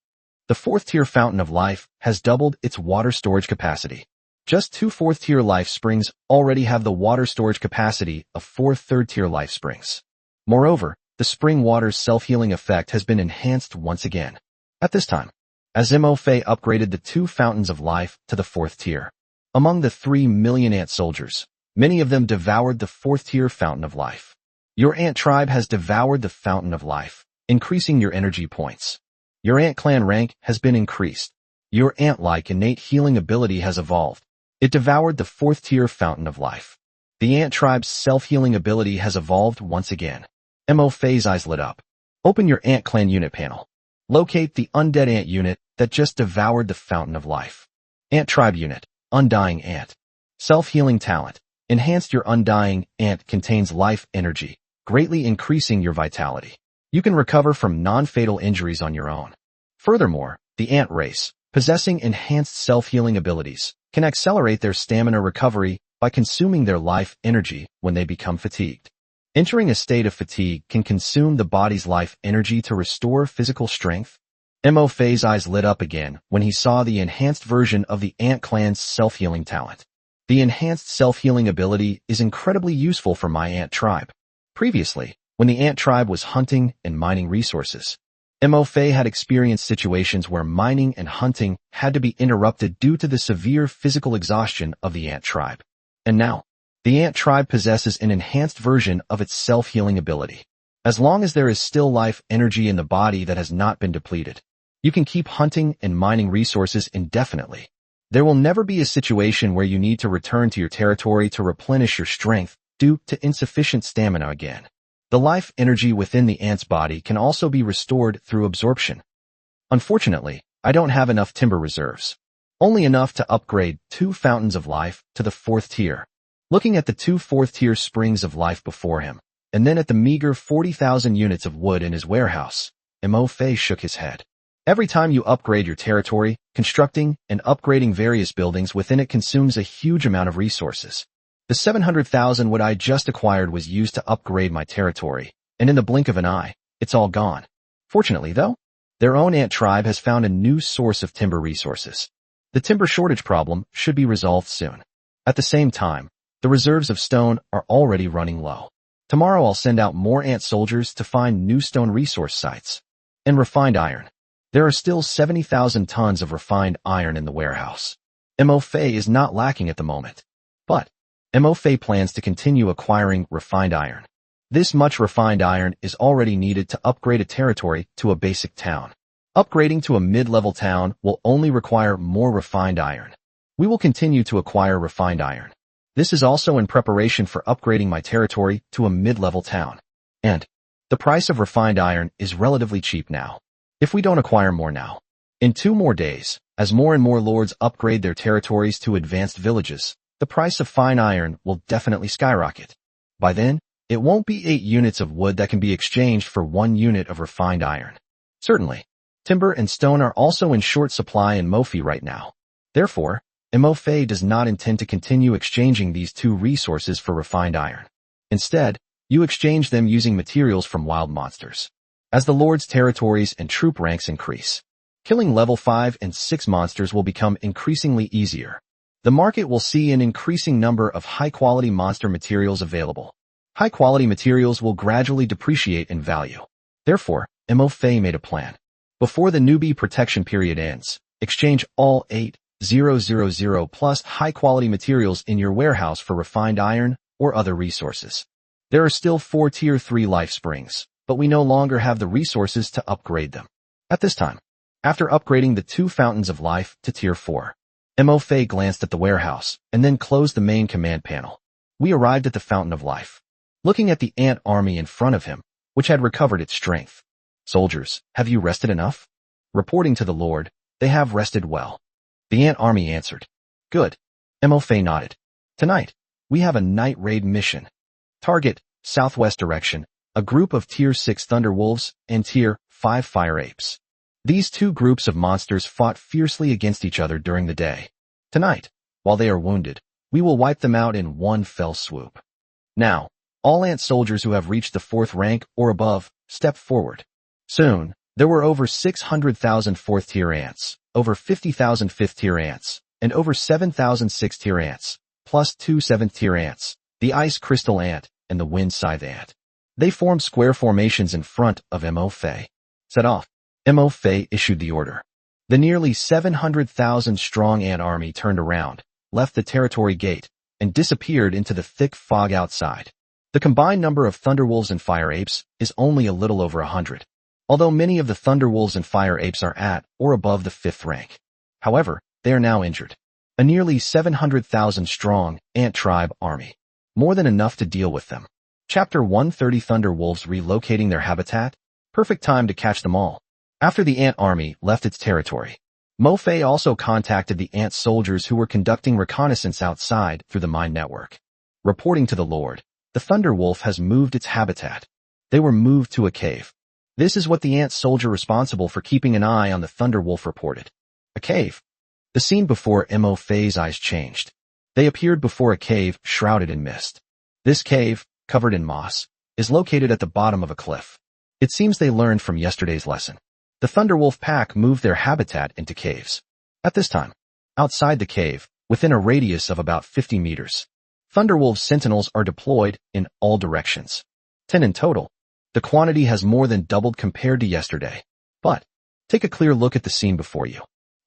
The 4th tier fountain of life has doubled its water storage capacity. Just 2 4th tier life springs already have the water storage capacity of 4 3rd tier life springs. Moreover, the spring water's self-healing effect has been enhanced once again. At this time, as Mo Fei upgraded the 2 fountains of life to the 4th tier. Among the 3 million ant soldiers, many of them devoured the 4th tier fountain of life. Your ant tribe has devoured the fountain of life, increasing your energy points. Your ant clan rank has been increased. Your ant-like innate healing ability has evolved. It devoured the 4th tier fountain of life. The ant tribe's self-healing ability has evolved once again. Mo Fei's eyes lit up. Open your ant clan unit panel. Locate the undead ant unit that just devoured the fountain of life. Ant tribe unit, undying ant. Self-healing talent. Enhanced your undying ant contains life energy, greatly increasing your vitality. You can recover from non-fatal injuries on your own. Furthermore, the ant race, possessing enhanced self-healing abilities, can accelerate their stamina recovery by consuming their life energy when they become fatigued. Entering a state of fatigue can consume the body's life energy to restore physical strength. Mo Fei's eyes lit up again when he saw the enhanced version of the ant clan's self-healing talent. The enhanced self-healing ability is incredibly useful for my ant tribe. Previously, when the ant tribe was hunting and mining resources, Mo Fei had experienced situations where mining and hunting had to be interrupted due to the severe physical exhaustion of the ant tribe. And now, the ant tribe possesses an enhanced version of its self-healing ability. As long as there is still life energy in the body that has not been depleted, you can keep hunting and mining resources indefinitely. There will never be a situation where you need to return to your territory to replenish your strength due to insufficient stamina again. The life energy within the ant's body can also be restored through absorption. Unfortunately, I don't have enough timber reserves. Only enough to upgrade 2 fountains of life to the 4th tier. Looking at the 2 4th tier springs of life before him, and then at the meager 40,000 units of wood in his warehouse, Mo Fei shook his head. Every time you upgrade your territory, constructing and upgrading various buildings within it consumes a huge amount of resources. The 700,000 wood I just acquired was used to upgrade my territory, and in the blink of an eye, it's all gone. Fortunately, though, their own ant tribe has found a new source of timber resources. The timber shortage problem should be resolved soon. At the same time, the reserves of stone are already running low. Tomorrow I'll send out more ant soldiers to find new stone resource sites. And refined iron. There are still 70,000 tons of refined iron in the warehouse. Mo-Fei is not lacking at the moment. But Mo-Fei plans to continue acquiring refined iron. This much refined iron is already needed to upgrade a territory to a basic town. Upgrading to a mid-level town will only require more refined iron. We will continue to acquire refined iron. This is also in preparation for upgrading my territory to a mid-level town. And the price of refined iron is relatively cheap now. If we don't acquire more now, in 2 more days, as more and more lords upgrade their territories to advanced villages, the price of fine iron will definitely skyrocket. By then, it won't be 8 units of wood that can be exchanged for 1 unit of refined iron. Certainly, timber and stone are also in short supply in Mo-Fei right now. Therefore, Mo-Fei does not intend to continue exchanging these 2 resources for refined iron. Instead, you exchange them using materials from wild monsters. As the lord's territories and troop ranks increase, killing level 5 and 6 monsters will become increasingly easier. The market will see an increasing number of high-quality monster materials available. High-quality materials will gradually depreciate in value. Therefore, Mo-Fei made a plan. Before the newbie protection period ends, exchange all 8,000 plus high-quality materials in your warehouse for refined iron or other resources. There are still 4 Tier 3 life springs, but we no longer have the resources to upgrade them. At this time, after upgrading the 2 fountains of life to Tier 4, Mo-Fei glanced at the warehouse and then closed the main command panel. We arrived at the fountain of life. Looking at the ant army in front of him, which had recovered its strength. Soldiers, have you rested enough? Reporting to the Lord, they have rested well. The ant army answered. Good. Mo-Fei nodded. Tonight, we have a night raid mission. Target, southwest direction, a group of Tier 6 Thunderwolves and Tier 5 Fire Apes. These 2 groups of monsters fought fiercely against each other during the day. Tonight, while they are wounded, we will wipe them out in one fell swoop. Now, all ant soldiers who have reached the 4th rank or above, step forward. Soon, there were over 600,000 4th-tier ants, over 50,000 5th-tier ants, and over 7,000 6th-tier ants, plus 2 7th-tier ants, the ice crystal ant, and the wind scythe ant. They formed square formations in front of Mo-Fei. Set off. Mo-Fei issued the order. The nearly 700,000 strong ant army turned around, left the territory gate, and disappeared into the thick fog outside. The combined number of Thunderwolves and Fire Apes is only a little over 100, although many of the Thunderwolves and Fire Apes are at or above the 5th rank. However, they are now injured. A nearly 700,000 strong ant tribe army. More than enough to deal with them. Chapter 130 Thunderwolves relocating their habitat? Perfect time to catch them all. After the ant army left its territory, Mo-Fei also contacted the ant soldiers who were conducting reconnaissance outside through the mine network. Reporting to the Lord, the Thunderwolf has moved its habitat. They were moved to a cave. This is what the ant soldier responsible for keeping an eye on the Thunderwolf reported. A cave. The scene before Mo-Fei's eyes changed. They appeared before a cave shrouded in mist. This cave, covered in moss, is located at the bottom of a cliff. It seems they learned from yesterday's lesson. The Thunderwolf pack moved their habitat into caves. At this time, outside the cave, within a radius of about 50 meters, Thunderwolf sentinels are deployed in all directions. 10 in total. The quantity has more than doubled compared to yesterday. But, take a clear look at the scene before you.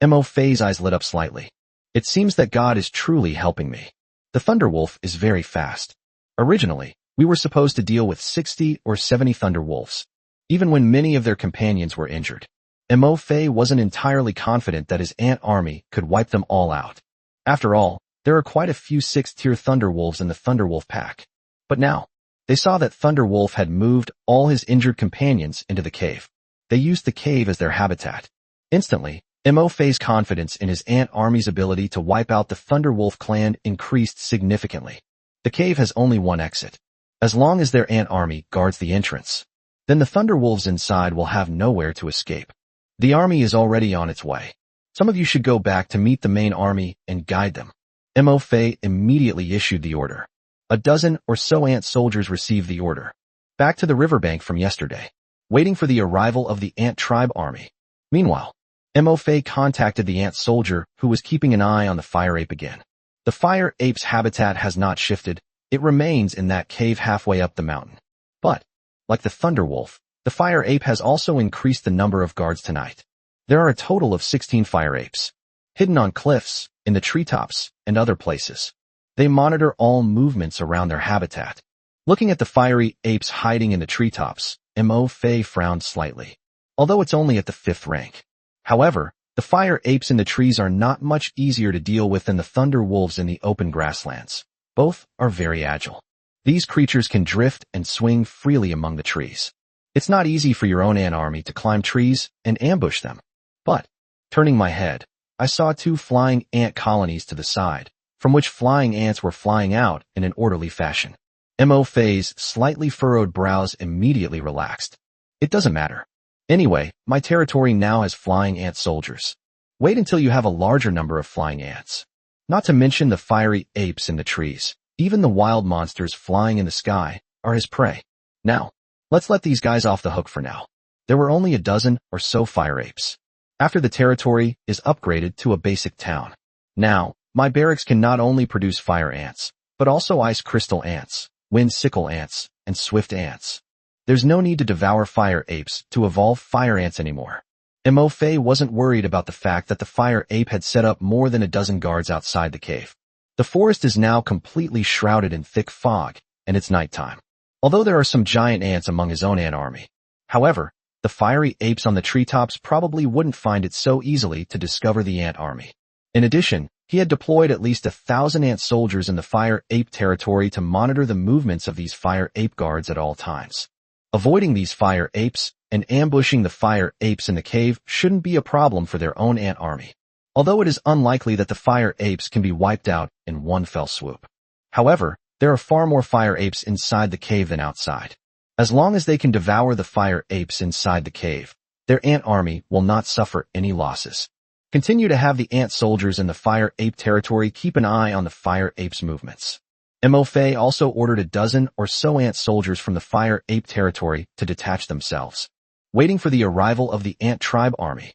Mo-Fei's eyes lit up slightly. It seems that God is truly helping me. The Thunderwolf is very fast. Originally, we were supposed to deal with 60 or 70 Thunderwolves, even when many of their companions were injured. Mo-Fei wasn't entirely confident that his ant army could wipe them all out. After all, there are quite a few 6th-tier Thunderwolves in the Thunderwolf pack. But now, they saw that Thunderwolf had moved all his injured companions into the cave. They used the cave as their habitat. Instantly, Mo-Fei's confidence in his ant army's ability to wipe out the Thunderwolf clan increased significantly. The cave has only one exit. As long as their ant army guards the entrance, then the Thunderwolves inside will have nowhere to escape. The army is already on its way. Some of you should go back to meet the main army and guide them. Mo-Fei immediately issued the order. A dozen or so ant soldiers received the order. Back to the riverbank from yesterday, waiting for the arrival of the ant tribe army. Meanwhile, Mo-Fei contacted the ant soldier who was keeping an eye on the fire ape again. The fire ape's habitat has not shifted. It remains in that cave halfway up the mountain. But, like the Thunderwolf, the fire ape has also increased the number of guards tonight. There are a total of 16 fire apes, hidden on cliffs, in the treetops, and other places. They monitor all movements around their habitat. Looking at the fiery apes hiding in the treetops, Mo Fei frowned slightly. Although it's only at the 5th rank. However, the fire apes in the trees are not much easier to deal with than the thunder wolves in the open grasslands. Both are very agile. These creatures can drift and swing freely among the trees. It's not easy for your own ant army to climb trees and ambush them. But, turning my head, I saw 2 flying ant colonies to the side, from which flying ants were flying out in an orderly fashion. Mo Fei's slightly furrowed brows immediately relaxed. It doesn't matter. Anyway, my territory now has flying ant soldiers. Wait until you have a larger number of flying ants. Not to mention the fiery apes in the trees. Even the wild monsters flying in the sky are his prey. Now, let's let these guys off the hook for now. There were only a dozen or so fire apes. After the territory is upgraded to a basic town. Now, my barracks can not only produce fire ants, but also ice crystal ants, wind sickle ants, and swift ants. There's no need to devour fire apes to evolve fire ants anymore. Mo Fei wasn't worried about the fact that the fire ape had set up more than a dozen guards outside the cave. The forest is now completely shrouded in thick fog, and it's nighttime. Although there are some giant ants among his own ant army. However, the fiery apes on the treetops probably wouldn't find it so easily to discover the ant army. In addition, he had deployed at least 1,000 ant soldiers in the fire ape territory to monitor the movements of these fire ape guards at all times. Avoiding these fire apes and ambushing the fire apes in the cave shouldn't be a problem for their own ant army. Although it is unlikely that the fire apes can be wiped out in one fell swoop. However, there are far more fire apes inside the cave than outside. As long as they can devour the fire apes inside the cave, their ant army will not suffer any losses. Continue to have the ant soldiers in the fire ape territory keep an eye on the fire apes' movements. Mo Fei also ordered a dozen or so ant soldiers from the fire ape territory to detach themselves, waiting for the arrival of the ant tribe army.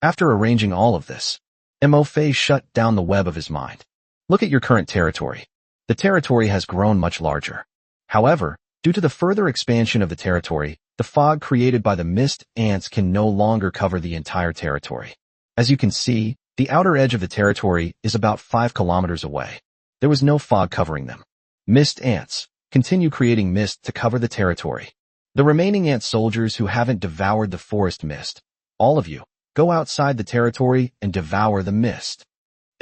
After arranging all of this, Mo Fei shut down the web of his mind. Look at your current territory. The territory has grown much larger. However, due to the further expansion of the territory, the fog created by the mist ants can no longer cover the entire territory. As you can see, the outer edge of the territory is about 5 kilometers away. There was no fog covering them. Mist ants continue creating mist to cover the territory. The remaining ant soldiers who haven't devoured the forest mist, all of you, go outside the territory and devour the mist.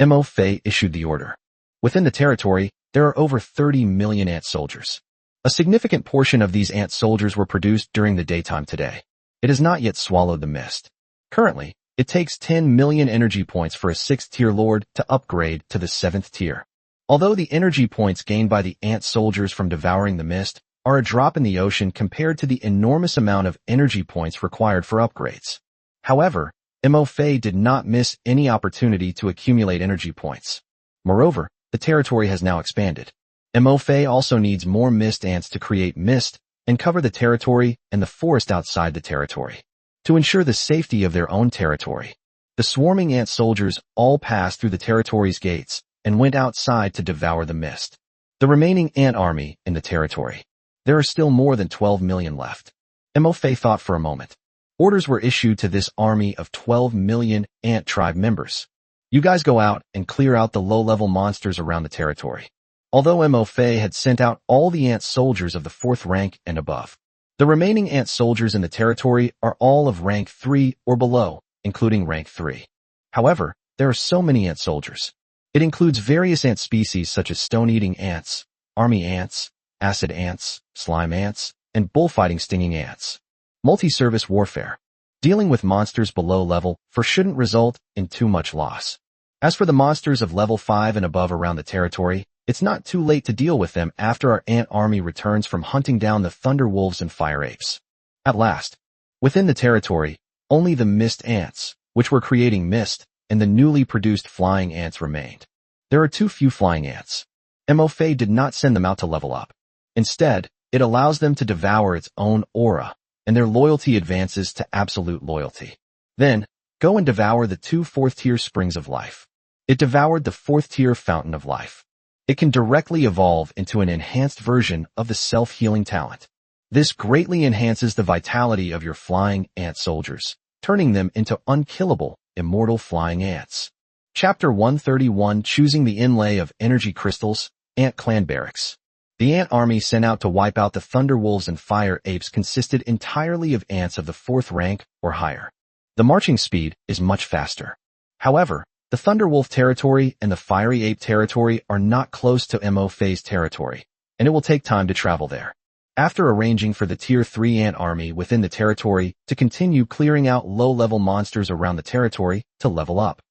Mo Fei issued the order. Within the territory, there are over 30 million ant soldiers. A significant portion of these ant soldiers were produced during the daytime today. It has not yet swallowed the mist. Currently, it takes 10 million energy points for a 6th tier lord to upgrade to the 7th tier. Although the energy points gained by the ant soldiers from devouring the mist are a drop in the ocean compared to the enormous amount of energy points required for upgrades. However, Mo Fei did not miss any opportunity to accumulate energy points. Moreover, the territory has now expanded. Mo Fei also needs more mist ants to create mist and cover the territory and the forest outside the territory. To ensure the safety of their own territory, the swarming ant soldiers all passed through the territory's gates and went outside to devour the mist. The remaining ant army in the territory. There are still more than 12 million left. Mo Fei thought for a moment. Orders were issued to this army of 12 million ant tribe members. You guys go out and clear out the low-level monsters around the territory. Although Mo Fei had sent out all the ant soldiers of the 4th rank and above, the remaining ant soldiers in the territory are all of rank 3 or below, including rank 3. However, there are so many ant soldiers. It includes various ant species such as stone-eating ants, army ants, acid ants, slime ants, and bullfighting stinging ants. Multi-service warfare. Dealing with monsters below level 4 shouldn't result in too much loss. As for the monsters of level 5 and above around the territory, it's not too late to deal with them after our ant army returns from hunting down the thunder wolves and fire apes. At last, within the territory, only the mist ants, which were creating mist, and the newly produced flying ants remained. There are too few flying ants. Mo Fei did not send them out to level up. Instead, it allows them to devour its own aura, and their loyalty advances to absolute loyalty. Then, go and devour the 2 4th-tier springs of life. It devoured the 4th-tier fountain of life. It can directly evolve into an enhanced version of the self-healing talent. This greatly enhances the vitality of your flying ant soldiers, turning them into unkillable, immortal flying ants. Chapter 131, Choosing the Inlay of Energy Crystals, Ant Clan Barracks. The ant army sent out to wipe out the Thunderwolves and Fire Apes consisted entirely of ants of the 4th rank or higher. The marching speed is much faster. However, the Thunderwolf territory and the Fiery Ape territory are not close to Mo Phase territory, and it will take time to travel there. After arranging for the Tier 3 ant army within the territory to continue clearing out low-level monsters around the territory to level up,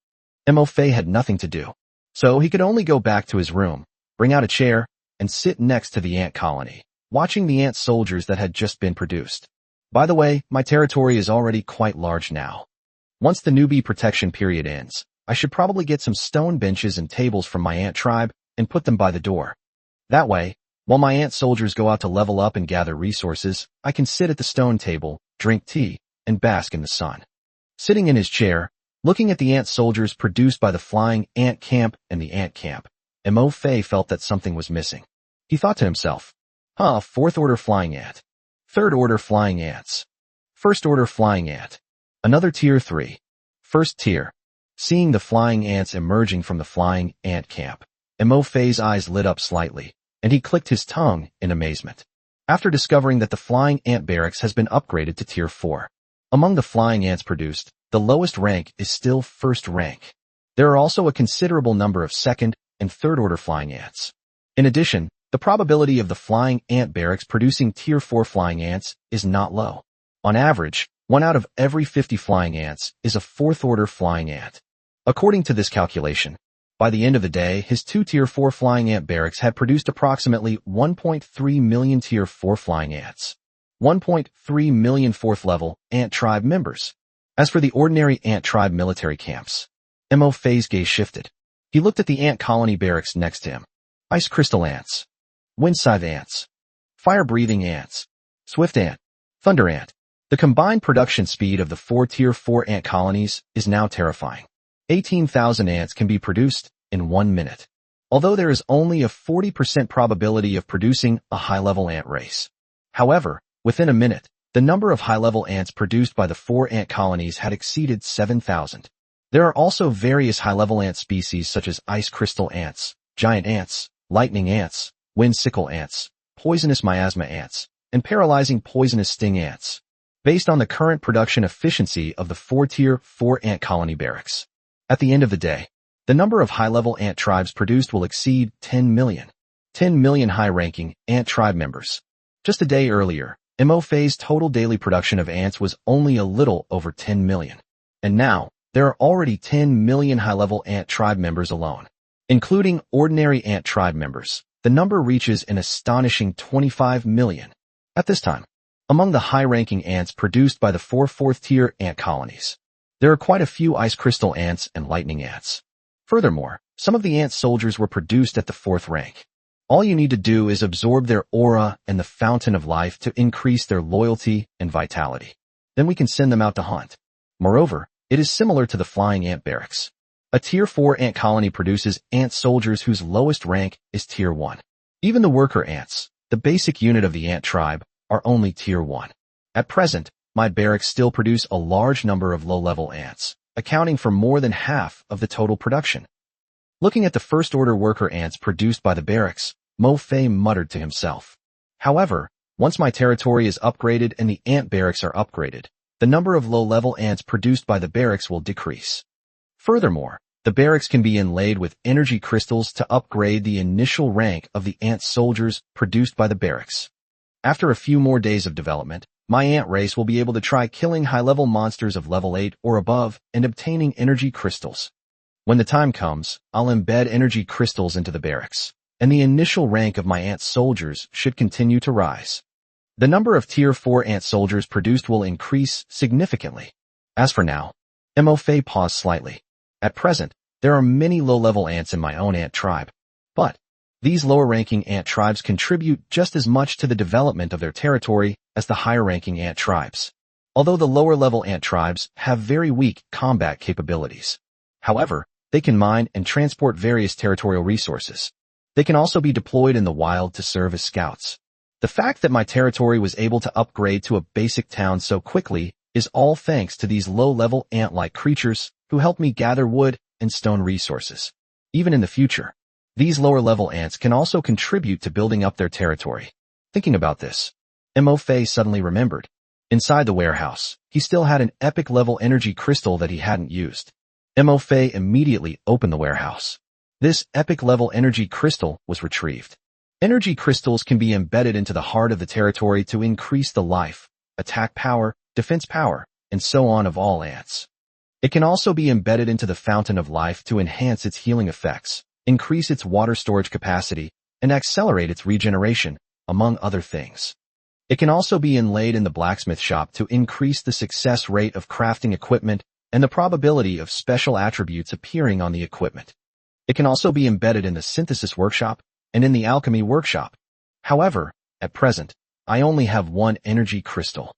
Mo Fei had nothing to do, so he could only go back to his room, bring out a chair, and sit next to the ant colony, watching the ant soldiers that had just been produced. By the way, my territory is already quite large now. Once the newbie protection period ends, I should probably get some stone benches and tables from my ant tribe and put them by the door. That way, while my ant soldiers go out to level up and gather resources, I can sit at the stone table, drink tea, and bask in the sun. Sitting in his chair, looking at the ant soldiers produced by the flying ant camp and the ant camp, Mo Fei felt that something was missing. He thought to himself, 4th order flying ant, 3rd order flying ants, 1st order flying ant, another tier 3, 1st tier. Seeing the flying ants emerging from the flying ant camp, Mo Fei's eyes lit up slightly, and he clicked his tongue in amazement. After discovering that the flying ant barracks has been upgraded to tier 4. Among the flying ants produced, the lowest rank is still 1st rank. There are also a considerable number of 2nd and 3rd order flying ants. In addition, the probability of the flying ant barracks producing tier 4 flying ants is not low. On average, 1 out of every 50 flying ants is a 4th order flying ant. According to this calculation, by the end of the day, his 2 tier 4 flying ant barracks had produced approximately 1.3 million tier 4 flying ants. 1.3 million 4th level ant tribe members. As for the ordinary ant tribe military camps, Mo Fei's gaze shifted. He looked at the ant colony barracks next to him. Ice crystal ants, wind scythe ants, fire-breathing ants, swift ant, thunder ant. The combined production speed of the 4 tier 4 ant colonies is now terrifying. 18,000 ants can be produced in 1 minute. Although there is only a 40% probability of producing a high-level ant race. However, within a minute, the number of high-level ants produced by the 4 ant colonies had exceeded 7,000. There are also various high-level ant species such as ice crystal ants, giant ants, lightning ants, wind sickle ants, poisonous miasma ants, and paralyzing poisonous sting ants. Based on the current production efficiency of the 4 tier 4 ant colony barracks. At the end of the day, the number of high-level ant tribes produced will exceed 10 million. 10 million high-ranking ant tribe members. Just a day earlier, Mo Fei's total daily production of ants was only a little over 10 million. And now, there are already 10 million high-level ant tribe members alone. Including ordinary ant tribe members, the number reaches an astonishing 25 million. At this time, among the high-ranking ants produced by the 4 4th-tier ant colonies, there are quite a few ice crystal ants and lightning ants. Furthermore, some of the ant soldiers were produced at the 4th rank. All you need to do is absorb their aura and the fountain of life to increase their loyalty and vitality. Then we can send them out to hunt. Moreover, it is similar to the flying ant barracks. A tier 4 ant colony produces ant soldiers whose lowest rank is tier 1. Even the worker ants, the basic unit of the ant tribe, are only tier 1. At present, my barracks still produce a large number of low-level ants, accounting for more than half of the total production. Looking at the first-order worker ants produced by the barracks, Mo Fei muttered to himself. However, once my territory is upgraded and the ant barracks are upgraded, the number of low-level ants produced by the barracks will decrease. Furthermore, the barracks can be inlaid with energy crystals to upgrade the initial rank of the ant soldiers produced by the barracks. After a few more days of development, my ant race will be able to try killing high-level monsters of level 8 or above and obtaining energy crystals. When the time comes, I'll embed energy crystals into the barracks, and the initial rank of my ant soldiers should continue to rise. The number of tier 4 ant soldiers produced will increase significantly. As for now, Mo Fei paused slightly. At present, there are many low-level ants in my own ant tribe, but these lower-ranking ant tribes contribute just as much to the development of their territory as the higher-ranking ant tribes, although the lower-level ant tribes have very weak combat capabilities. However, they can mine and transport various territorial resources. They can also be deployed in the wild to serve as scouts. The fact that my territory was able to upgrade to a basic town so quickly is all thanks to these low-level ant-like creatures who help me gather wood and stone resources. Even in the future, these lower-level ants can also contribute to building up their territory. Thinking about this, Mo Fei suddenly remembered. Inside the warehouse, he still had an epic-level energy crystal that he hadn't used. Mo Fei immediately opened the warehouse. This epic-level energy crystal was retrieved. Energy crystals can be embedded into the heart of the territory to increase the life, attack power, defense power, and so on of all ants. It can also be embedded into the fountain of life to enhance its healing effects, increase its water storage capacity, and accelerate its regeneration, among other things. It can also be inlaid in the blacksmith shop to increase the success rate of crafting equipment and the probability of special attributes appearing on the equipment. It can also be embedded in the synthesis workshop and in the alchemy workshop. However, at present, I only have one energy crystal.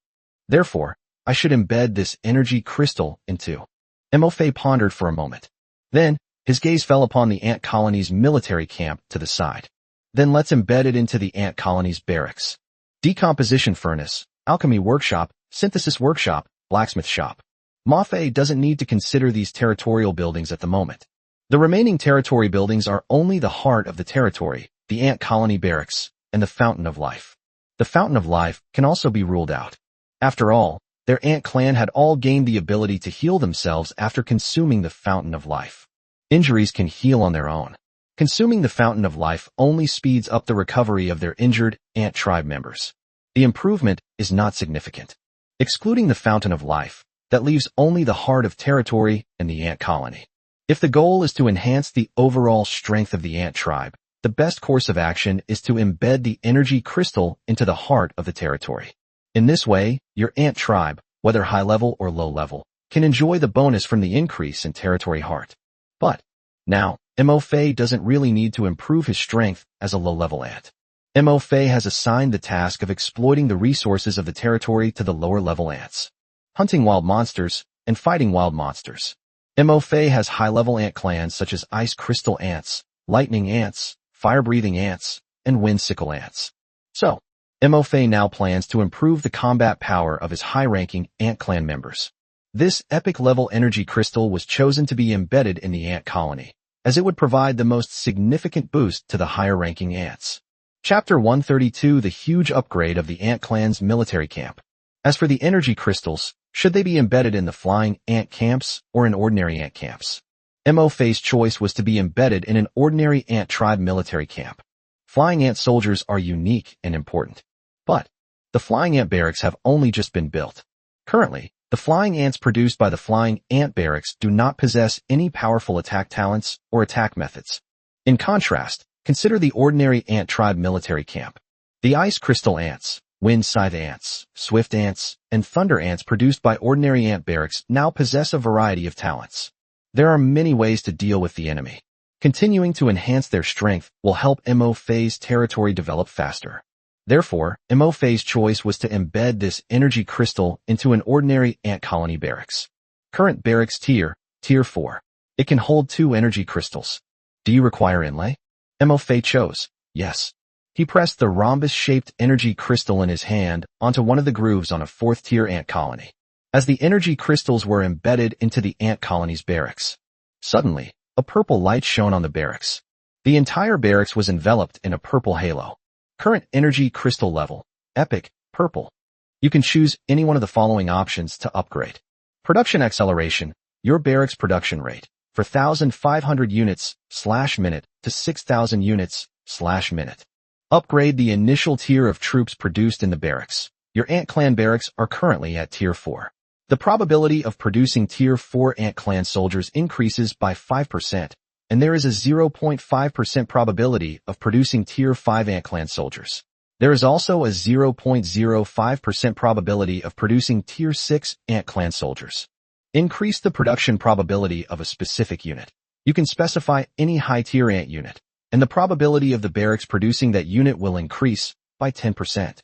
Therefore, I should embed this energy crystal into. Mo Fei pondered for a moment. Then, his gaze fell upon the ant colony's military camp to the side. Then let's embed it into the ant colony's barracks. Decomposition furnace, alchemy workshop, synthesis workshop, blacksmith shop. Ma Fei doesn't need to consider these territorial buildings at the moment. The remaining territory buildings are only the heart of the territory, the ant colony barracks, and the fountain of life. The fountain of life can also be ruled out. After all, their ant clan had all gained the ability to heal themselves after consuming the fountain of life. Injuries can heal on their own. Consuming the fountain of life only speeds up the recovery of their injured ant tribe members. The improvement is not significant. Excluding the fountain of life, that leaves only the heart of territory and the ant colony. If the goal is to enhance the overall strength of the ant tribe, the best course of action is to embed the energy crystal into the heart of the territory. In this way, your ant tribe, whether high level or low level, can enjoy the bonus from the increase in territory heart. But, now, Mo Fei doesn't really need to improve his strength as a low-level ant. Mo Fei has assigned the task of exploiting the resources of the territory to the lower-level ants. Hunting wild monsters and fighting wild monsters. Mo Fei has high-level ant clans such as ice crystal ants, lightning ants, fire-breathing ants, and wind sickle ants. So, Mo Fei now plans to improve the combat power of his high-ranking ant clan members. This epic-level energy crystal was chosen to be embedded in the ant colony, as it would provide the most significant boost to the higher-ranking ants. Chapter 132: The Huge Upgrade of the Ant Clan's Military Camp. As for the energy crystals, should they be embedded in the flying ant camps or in ordinary ant camps? Mo Fei's choice was to be embedded in an ordinary ant tribe military camp. Flying ant soldiers are unique and important. But, the flying ant barracks have only just been built. Currently, the flying ants produced by the flying ant barracks do not possess any powerful attack talents or attack methods. In contrast, consider the ordinary ant tribe military camp. The ice crystal ants, wind scythe ants, swift ants, and thunder ants produced by ordinary ant barracks now possess a variety of talents. There are many ways to deal with the enemy. Continuing to enhance their strength will help Mo Fei's territory develop faster. Therefore, Mo Fei's choice was to embed this energy crystal into an ordinary ant colony barracks. Current barracks tier 4. It can hold 2 energy crystals. Do you require inlay? Mo Fei chose yes. He pressed the rhombus-shaped energy crystal in his hand onto one of the grooves on a 4th-tier ant colony. As the energy crystals were embedded into the ant colony's barracks, suddenly, a purple light shone on the barracks. The entire barracks was enveloped in a purple halo. Current energy crystal level, epic, purple. You can choose any one of the following options to upgrade. Production acceleration, your barracks production rate, for 1,500 units/minute to 6,000 units/minute. Upgrade the initial tier of troops produced in the barracks. Your ant clan barracks are currently at tier 4. The probability of producing tier 4 ant clan soldiers increases by 5%. And there is a 0.5% probability of producing tier 5 ant clan soldiers. There is also a 0.05% probability of producing tier 6 ant clan soldiers. Increase the production probability of a specific unit. You can specify any high-tier ant unit, and the probability of the barracks producing that unit will increase by 10%.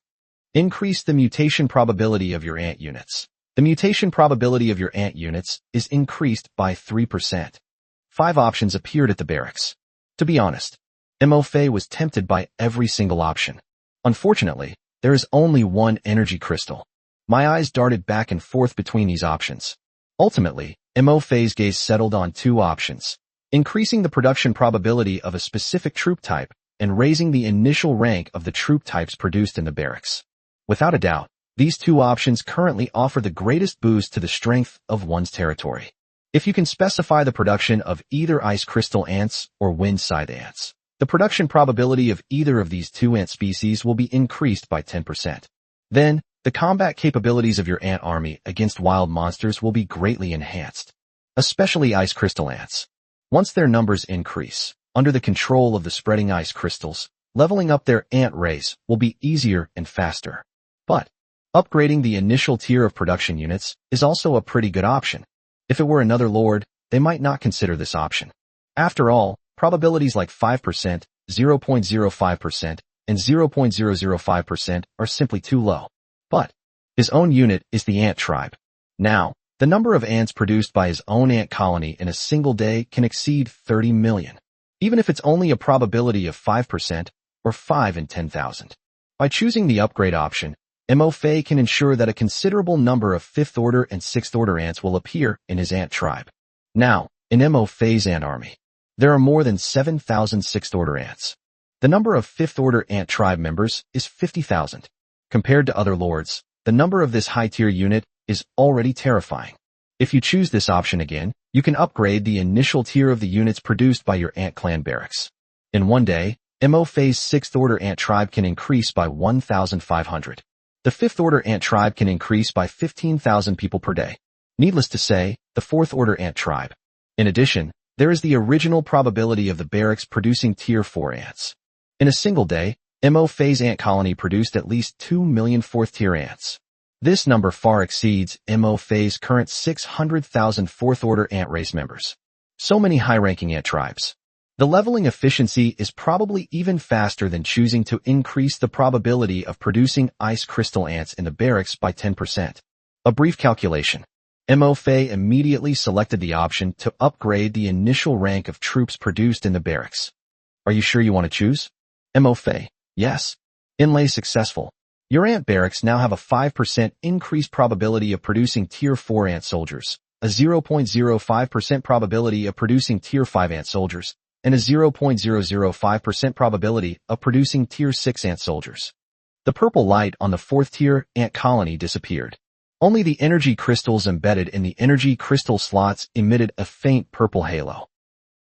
Increase the mutation probability of your ant units. The mutation probability of your ant units is increased by 3%. 5 options appeared at the barracks. To be honest, Mo Fei was tempted by every single option. Unfortunately, there is only one energy crystal. My eyes darted back and forth between these options. Ultimately, Mo Fei's gaze settled on two options: increasing the production probability of a specific troop type and raising the initial rank of the troop types produced in the barracks. Without a doubt, these two options currently offer the greatest boost to the strength of one's territory. If you can specify the production of either ice crystal ants or wind scythe ants, the production probability of either of these two ant species will be increased by 10%. Then, the combat capabilities of your ant army against wild monsters will be greatly enhanced, especially ice crystal ants. Once their numbers increase, under the control of the spreading ice crystals, leveling up their ant race will be easier and faster. But, upgrading the initial tier of production units is also a pretty good option. If it were another lord, they might not consider this option. After all, probabilities like 5%, 0.05%, and 0.005% are simply too low. But his own unit is the ant tribe. Now, the number of ants produced by his own ant colony in a single day can exceed 30 million, even if it's only a probability of 5% or 5 in 10,000. By choosing the upgrade option, Mo Fei can ensure that a considerable number of 5th order and 6th order ants will appear in his ant tribe. Now, in Mo Fei's ant army, there are more than 7,000 6th order ants. The number of 5th order ant tribe members is 50,000. Compared to other lords, the number of this high-tier unit is already terrifying. If you choose this option again, you can upgrade the initial tier of the units produced by your ant clan barracks. In one day, Mo Fei's 6th order ant tribe can increase by 1,500. The 5th order ant tribe can increase by 15,000 people per day. Needless to say, the 4th order ant tribe. In addition, there is the original probability of the barracks producing tier 4 ants. In a single day, Mo Fei's ant colony produced at least 2 million 4th tier ants. This number far exceeds Mo Fei's current 600,000 4th order ant race members. So many high-ranking ant tribes. The leveling efficiency is probably even faster than choosing to increase the probability of producing ice crystal ants in the barracks by 10%. A brief calculation. Mo Fei immediately selected the option to upgrade the initial rank of troops produced in the barracks. Are you sure you want to choose? Mo Fei, yes. Inlay successful. Your ant barracks now have a 5% increased probability of producing tier 4 ant soldiers, a 0.05% probability of producing tier 5 ant soldiers, and a 0.005% probability of producing tier 6 ant soldiers. The purple light on the 4th tier ant colony disappeared. Only the energy crystals embedded in the energy crystal slots emitted a faint purple halo.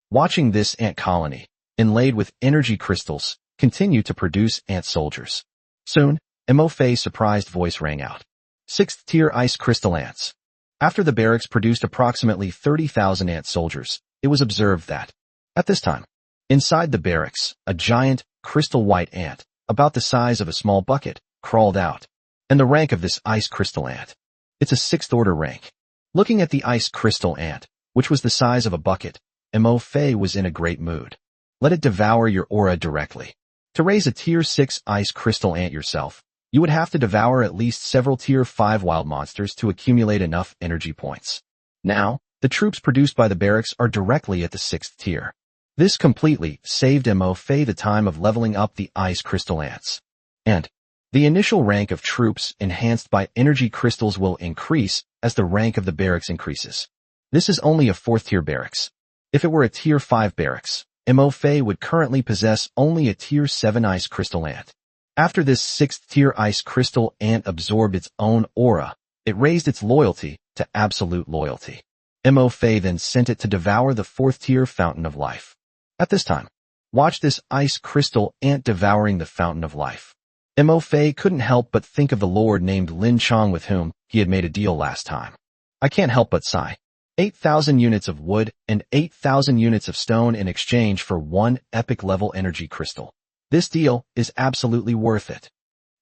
Watching this ant colony, inlaid with energy crystals, continue to produce ant soldiers. Soon, Mo Fei's surprised voice rang out. 6th tier ice crystal ants. After the barracks produced approximately 30,000 ant soldiers, it was observed that, at this time, inside the barracks, a giant, crystal white ant, about the size of a small bucket, crawled out. And the rank of this ice crystal ant. It's a 6th order rank. Looking at the ice crystal ant, which was the size of a bucket, Mo Fei was in a great mood. Let it devour your aura directly. To raise a tier 6 ice crystal ant yourself, you would have to devour at least several tier 5 wild monsters to accumulate enough energy points. Now, the troops produced by the barracks are directly at the 6th tier. This completely saved Mo Fei the time of leveling up the ice crystal ants. And the initial rank of troops enhanced by energy crystals will increase as the rank of the barracks increases. This is only a 4th tier barracks. If it were a tier 5 barracks, Mo Fei would currently possess only a tier 7 ice crystal ant. After this 6th tier ice crystal ant absorbed its own aura, it raised its loyalty to absolute loyalty. Mo Fei then sent it to devour the 4th tier fountain of life. At this time, watch this ice crystal ant devouring the fountain of life. Mo Fei couldn't help but think of the lord named Lin Chong with whom he had made a deal last time. I can't help but sigh. 8,000 units of wood and 8,000 units of stone in exchange for one epic level energy crystal. This deal is absolutely worth it.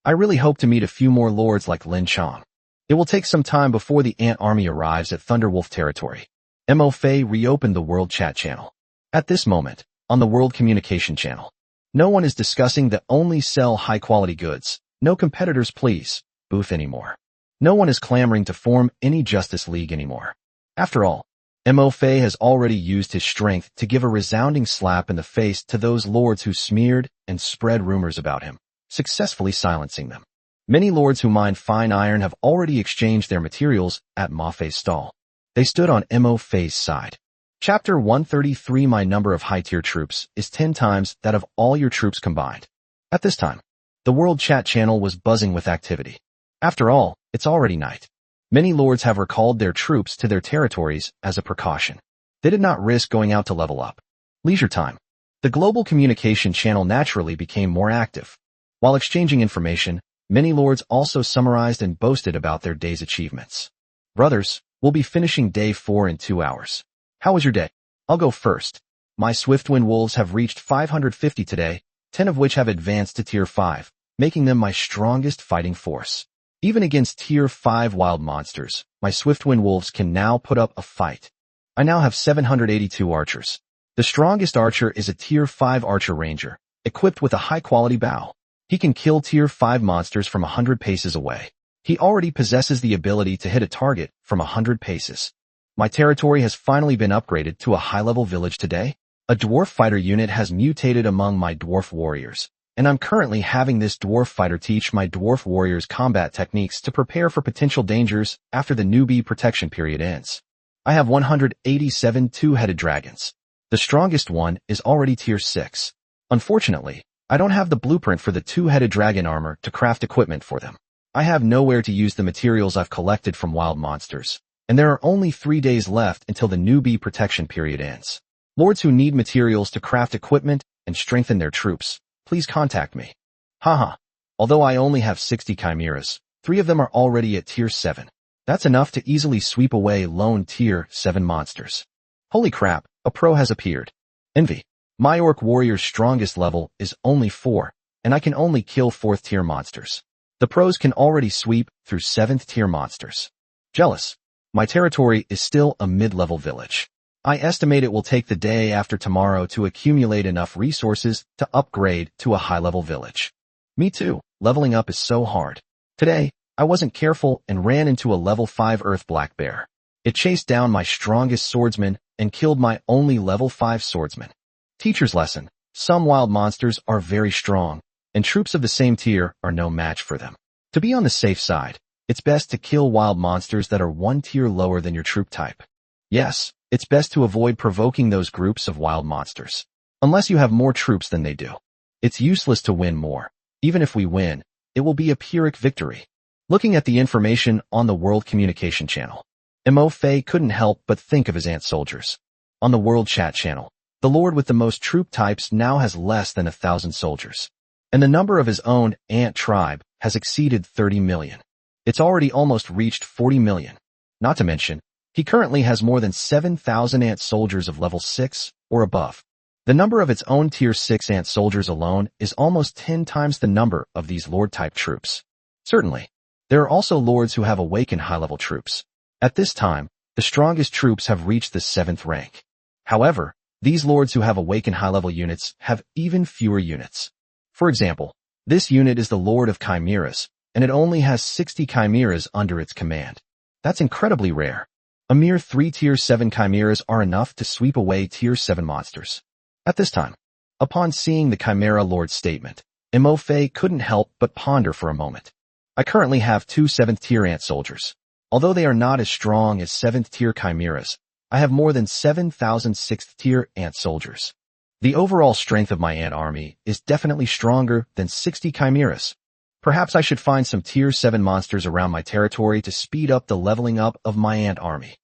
I really hope to meet a few more lords like Lin Chong. It will take some time before the ant army arrives at Thunderwolf territory. Mo Fei reopened the World Chat channel. At this moment, on the World Communication channel, no one is discussing the only sell high-quality goods, no competitors please, booth anymore. No one is clamoring to form any Justice League anymore. After all, Mo Fei has already used his strength to give a resounding slap in the face to those lords who smeared and spread rumors about him, successfully silencing them. Many lords who mine fine iron have already exchanged their materials at Ma Fei's stall. They stood on Mo Fei's side. Chapter 133. My number of high-tier troops is 10 times that of all your troops combined. At this time, the world chat channel was buzzing with activity. After all, it's already night. Many lords have recalled their troops to their territories as a precaution. They did not risk going out to level up. Leisure time. The global communication channel naturally became more active. While exchanging information, many lords also summarized and boasted about their day's achievements. Brothers, we'll be finishing day 4 in 2 hours. How was your day? I'll go first. My Swiftwind Wolves have reached 550 today, 10 of which have advanced to Tier 5, making them my strongest fighting force. Even against Tier 5 wild monsters, my Swiftwind Wolves can now put up a fight. I now have 782 archers. The strongest archer is a Tier 5 archer ranger, equipped with a high-quality bow. He can kill Tier 5 monsters from 100 paces away. He already possesses the ability to hit a target from 100 paces. My territory has finally been upgraded to a high-level village today. A dwarf fighter unit has mutated among my dwarf warriors, and I'm currently having this dwarf fighter teach my dwarf warriors combat techniques to prepare for potential dangers after the newbie protection period ends. I have 187 two-headed dragons. The strongest one is already Tier 6. Unfortunately, I don't have the blueprint for the two-headed dragon armor to craft equipment for them. I have nowhere to use the materials I've collected from wild monsters, and there are only 3 days left until the newbie protection period ends. Lords who need materials to craft equipment and strengthen their troops, please contact me. Haha. Although I only have 60 chimeras, 3 of them are already at Tier 7. That's enough to easily sweep away lone Tier 7 monsters. Holy crap, a pro has appeared. Envy. My orc warrior's strongest level is only 4, and I can only kill 4th tier monsters. The pros can already sweep through 7th tier monsters. Jealous. My territory is still a mid-level village. I estimate it will take the day after tomorrow to accumulate enough resources to upgrade to a high-level village. Me too, leveling up is so hard. Today, I wasn't careful and ran into a level 5 earth black bear. It chased down my strongest swordsman and killed my only level 5 swordsman. Teacher's lesson. Some wild monsters are very strong, and troops of the same tier are no match for them. To be on the safe side, it's best to kill wild monsters that are 1 tier lower than your troop type. Yes, it's best to avoid provoking those groups of wild monsters. Unless you have more troops than they do. It's useless to win more. Even if we win, it will be a Pyrrhic victory. Looking at the information on the World Communication Channel, Mo Fei couldn't help but think of his ant soldiers. On the World Chat Channel, the lord with the most troop types now has less than 1,000 soldiers. And the number of his own ant tribe has exceeded 30 million. It's already almost reached 40 million. Not to mention, he currently has more than 7,000 ant soldiers of level 6 or above. The number of its own Tier 6 ant soldiers alone is almost 10 times the number of these lord-type troops. Certainly, there are also lords who have awakened high-level troops. At this time, the strongest troops have reached the 7th rank. However, these lords who have awakened high-level units have even fewer units. For example, this unit is the Lord of Chimeras, and it only has 60 chimeras under its command. That's incredibly rare. A mere 3 Tier 7 chimeras are enough to sweep away Tier 7 monsters. At this time, upon seeing the Chimera Lord's statement, Mo Fei couldn't help but ponder for a moment. I currently have 2 7th tier ant soldiers. Although they are not as strong as 7th tier chimeras, I have more than 7,000 6th tier ant soldiers. The overall strength of my ant army is definitely stronger than 60 chimeras. Perhaps I should find some Tier 7 monsters around my territory to speed up the leveling up of my ant army.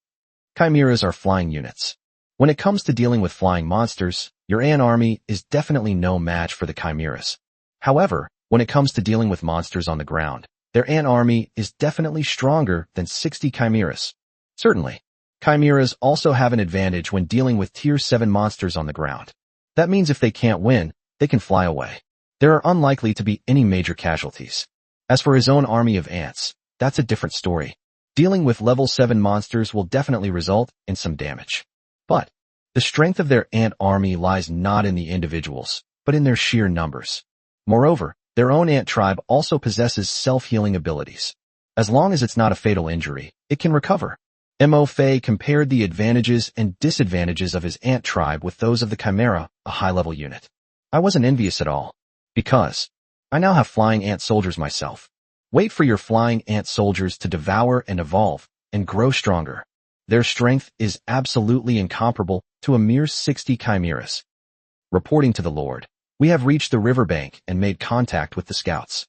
Chimeras are flying units. When it comes to dealing with flying monsters, your ant army is definitely no match for the chimeras. However, when it comes to dealing with monsters on the ground, their ant army is definitely stronger than 60 chimeras. Certainly, chimeras also have an advantage when dealing with Tier 7 monsters on the ground. That means if they can't win, they can fly away. There are unlikely to be any major casualties. As for his own army of ants, that's a different story. Dealing with level 7 monsters will definitely result in some damage. But the strength of their ant army lies not in the individuals, but in their sheer numbers. Moreover, their own ant tribe also possesses self-healing abilities. As long as it's not a fatal injury, it can recover. Mo Fei compared the advantages and disadvantages of his ant tribe with those of the Chimera, a high-level unit. I wasn't envious at all, because I now have flying ant soldiers myself. Wait for your flying ant soldiers to devour and evolve and grow stronger. Their strength is absolutely incomparable to a mere 60 chimeras. Reporting to the Lord, we have reached the riverbank and made contact with the scouts.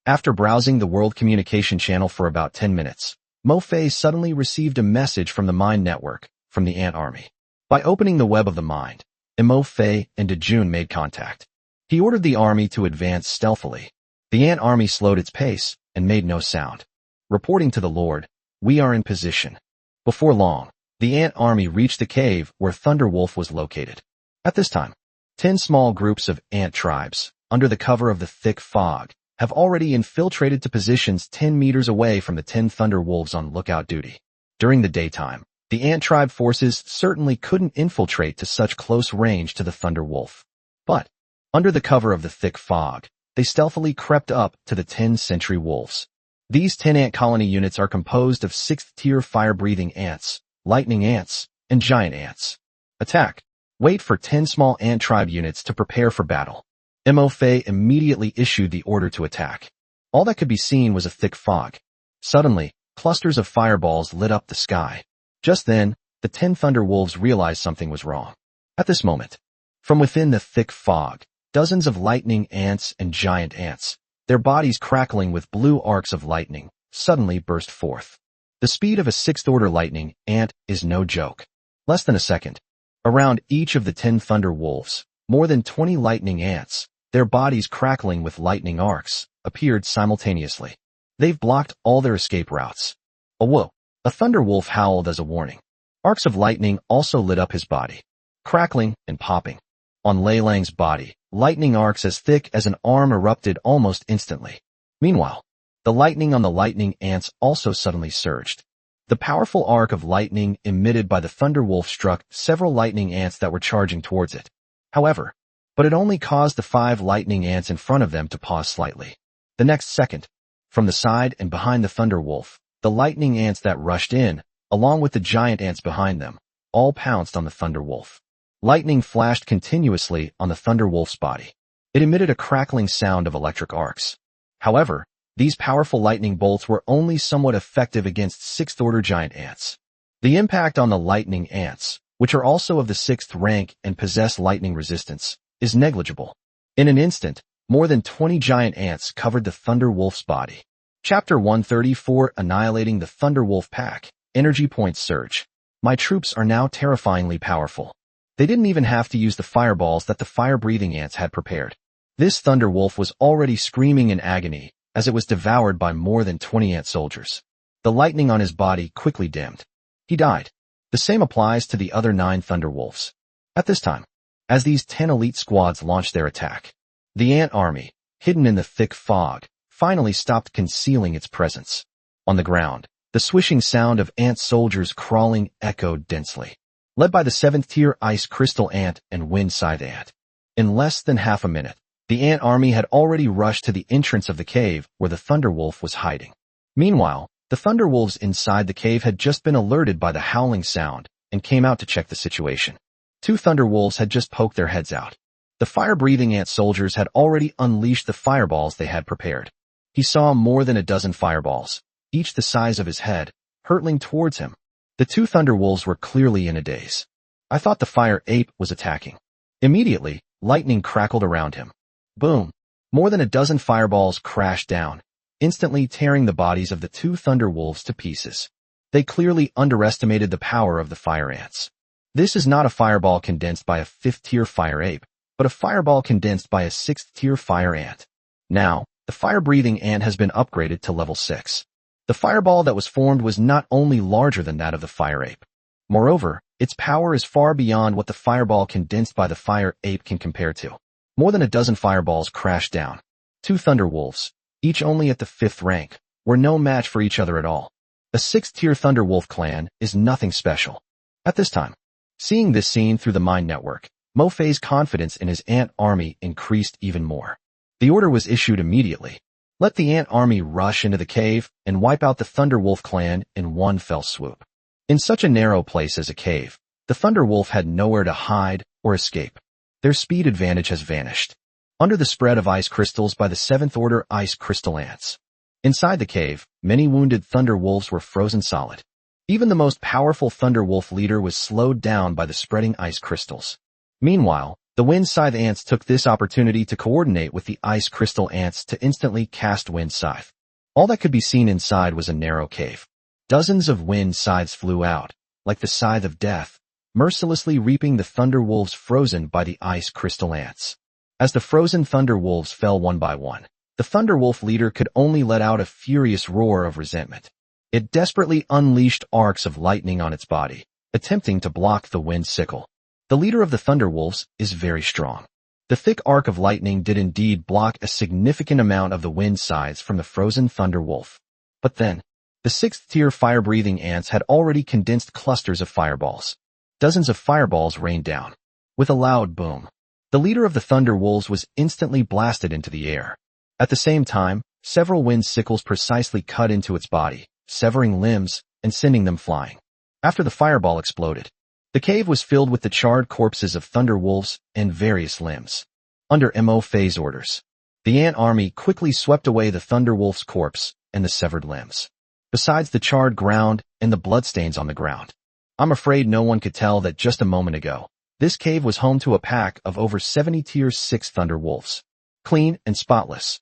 After browsing the World Communication Channel for about 10 minutes, Mo Fei suddenly received a message from the Mind Network, from the Ant Army. By opening the web of the mind, Mo Fei and Dejun made contact. He ordered the army to advance stealthily. The Ant Army slowed its pace and made no sound. Reporting to the Lord, we are in position. Before long, the Ant Army reached the cave where Thunderwolf was located. At this time, 10 small groups of ant tribes, under the cover of the thick fog, have already infiltrated to positions 10 meters away from the 10 Thunderwolves on lookout duty. During the daytime, the ant tribe forces certainly couldn't infiltrate to such close range to the Thunderwolf. But, under the cover of the thick fog, they stealthily crept up to the 10 sentry wolves. These 10 ant colony units are composed of 6th-tier fire-breathing ants, lightning ants, and giant ants. Attack. Wait for 10 small ant tribe units to prepare for battle. Mo Fei immediately issued the order to attack. All that could be seen was a thick fog. Suddenly, clusters of fireballs lit up the sky. Just then, the 10 Thunderwolves realized something was wrong. At this moment, from within the thick fog, dozens of lightning ants and giant ants, their bodies crackling with blue arcs of lightning, suddenly burst forth. The speed of a 6th-order lightning ant is no joke. Less than a second. Around each of the 10 Thunderwolves, more than 20 lightning ants, their bodies crackling with lightning arcs, appeared simultaneously. They've blocked all their escape routes. A whoa! A Thunderwolf howled as a warning. Arcs of lightning also lit up his body, crackling and popping. On Lei Lang's body, lightning arcs as thick as an arm erupted almost instantly. Meanwhile, the lightning on the lightning ants also suddenly surged. The powerful arc of lightning emitted by the Thunderwolf struck several lightning ants that were charging towards it. However, it only caused the 5 lightning ants in front of them to pause slightly. The next second, from the side and behind the Thunderwolf, the lightning ants that rushed in, along with the giant ants behind them, all pounced on the Thunderwolf. Lightning flashed continuously on the Thunderwolf's body. It emitted a crackling sound of electric arcs. However, these powerful lightning bolts were only somewhat effective against 6th-order giant ants. The impact on the lightning ants, which are also of the 6th rank and possess lightning resistance, is negligible. In an instant, more than 20 giant ants covered the Thunderwolf's body. Chapter 134, Annihilating the Thunderwolf Pack. Energy Points Surge. My troops are now terrifyingly powerful. They didn't even have to use the fireballs that the fire-breathing ants had prepared. This Thunderwolf was already screaming in agony as it was devoured by more than 20 ant soldiers. The lightning on his body quickly dimmed. He died. The same applies to the other 9 Thunderwolves. At this time, as these 10 elite squads launched their attack, the ant army, hidden in the thick fog, finally stopped concealing its presence. On the ground, the swishing sound of ant soldiers crawling echoed densely, led by the 7th-tier ice crystal ant and wind scythe ant. In less than half a minute, the ant army had already rushed to the entrance of the cave where the Thunderwolf was hiding. Meanwhile, the Thunderwolves inside the cave had just been alerted by the howling sound and came out to check the situation. 2 Thunderwolves had just poked their heads out. The fire-breathing ant soldiers had already unleashed the fireballs they had prepared. He saw more than a dozen fireballs, each the size of his head, hurtling towards him. The 2 Thunderwolves were clearly in a daze. I thought the fire ape was attacking. Immediately, lightning crackled around him. Boom! More than a dozen fireballs crashed down, instantly tearing the bodies of the 2 Thunderwolves to pieces. They clearly underestimated the power of the fire ants. This is not a fireball condensed by a 5th-tier fire ape, but a fireball condensed by a 6th-tier fire ant. Now, the fire-breathing ant has been upgraded to level 6. The fireball that was formed was not only larger than that of the fire ape. Moreover, its power is far beyond what the fireball condensed by the fire ape can compare to. More than a dozen fireballs crashed down. 2 Thunderwolves, each only at the 5th rank, were no match for each other at all. A 6th-tier Thunderwolf clan is nothing special. At this time, seeing this scene through the Mind Network, Mo Fei's confidence in his ant army increased even more. The order was issued immediately. Let the ant army rush into the cave and wipe out the Thunderwolf clan in one fell swoop. In such a narrow place as a cave, the Thunderwolf had nowhere to hide or escape. Their speed advantage has vanished. Under the spread of ice crystals by the 7th-order ice crystal ants, Inside the cave, many wounded thunder wolves were frozen solid. Even the most powerful thunder wolf leader was slowed down by the spreading ice crystals. Meanwhile, the wind scythe ants took this opportunity to coordinate with the ice crystal ants to instantly cast wind scythe. All that could be seen inside was a narrow cave. Dozens of wind scythes flew out, like the scythe of death, mercilessly reaping the thunder wolves frozen by the ice crystal ants. As the frozen thunder wolves fell one by one, the thunder wolf leader could only let out a furious roar of resentment. It desperately unleashed arcs of lightning on its body, attempting to block the wind sickle. The leader of the thunder wolves is very strong. The thick arc of lightning did indeed block a significant amount of the wind scythes from the frozen thunder wolf. But then, the sixth-tier fire-breathing ants had already condensed clusters of fireballs. Dozens of fireballs rained down. With a loud boom, the leader of the thunder wolves was instantly blasted into the air. At the same time, several wind sickles precisely cut into its body, severing limbs and sending them flying. After the fireball exploded, the cave was filled with the charred corpses of thunder wolves and various limbs. Under Mo Fei's orders, the ant army quickly swept away the thunder wolf's corpse and the severed limbs. Besides the charred ground and the bloodstains on the ground, I'm afraid no one could tell that just a moment ago, this cave was home to a pack of over 70 Tier 6 thunder wolves. Clean and spotless.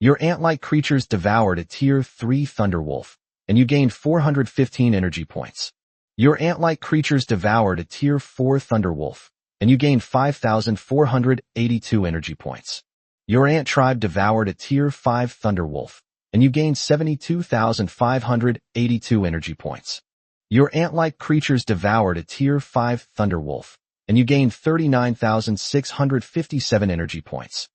Your ant-like creatures devoured a Tier 3 thunder wolf, and you gained 415 energy points. Your ant-like creatures devoured a Tier 4 thunder wolf, and you gained 5,482 energy points. Your ant tribe devoured a Tier 5 thunder wolf, and you gained 72,582 energy points. Your ant-like creatures devoured a Tier 5 thunder wolf, and you gained 39,657 energy points.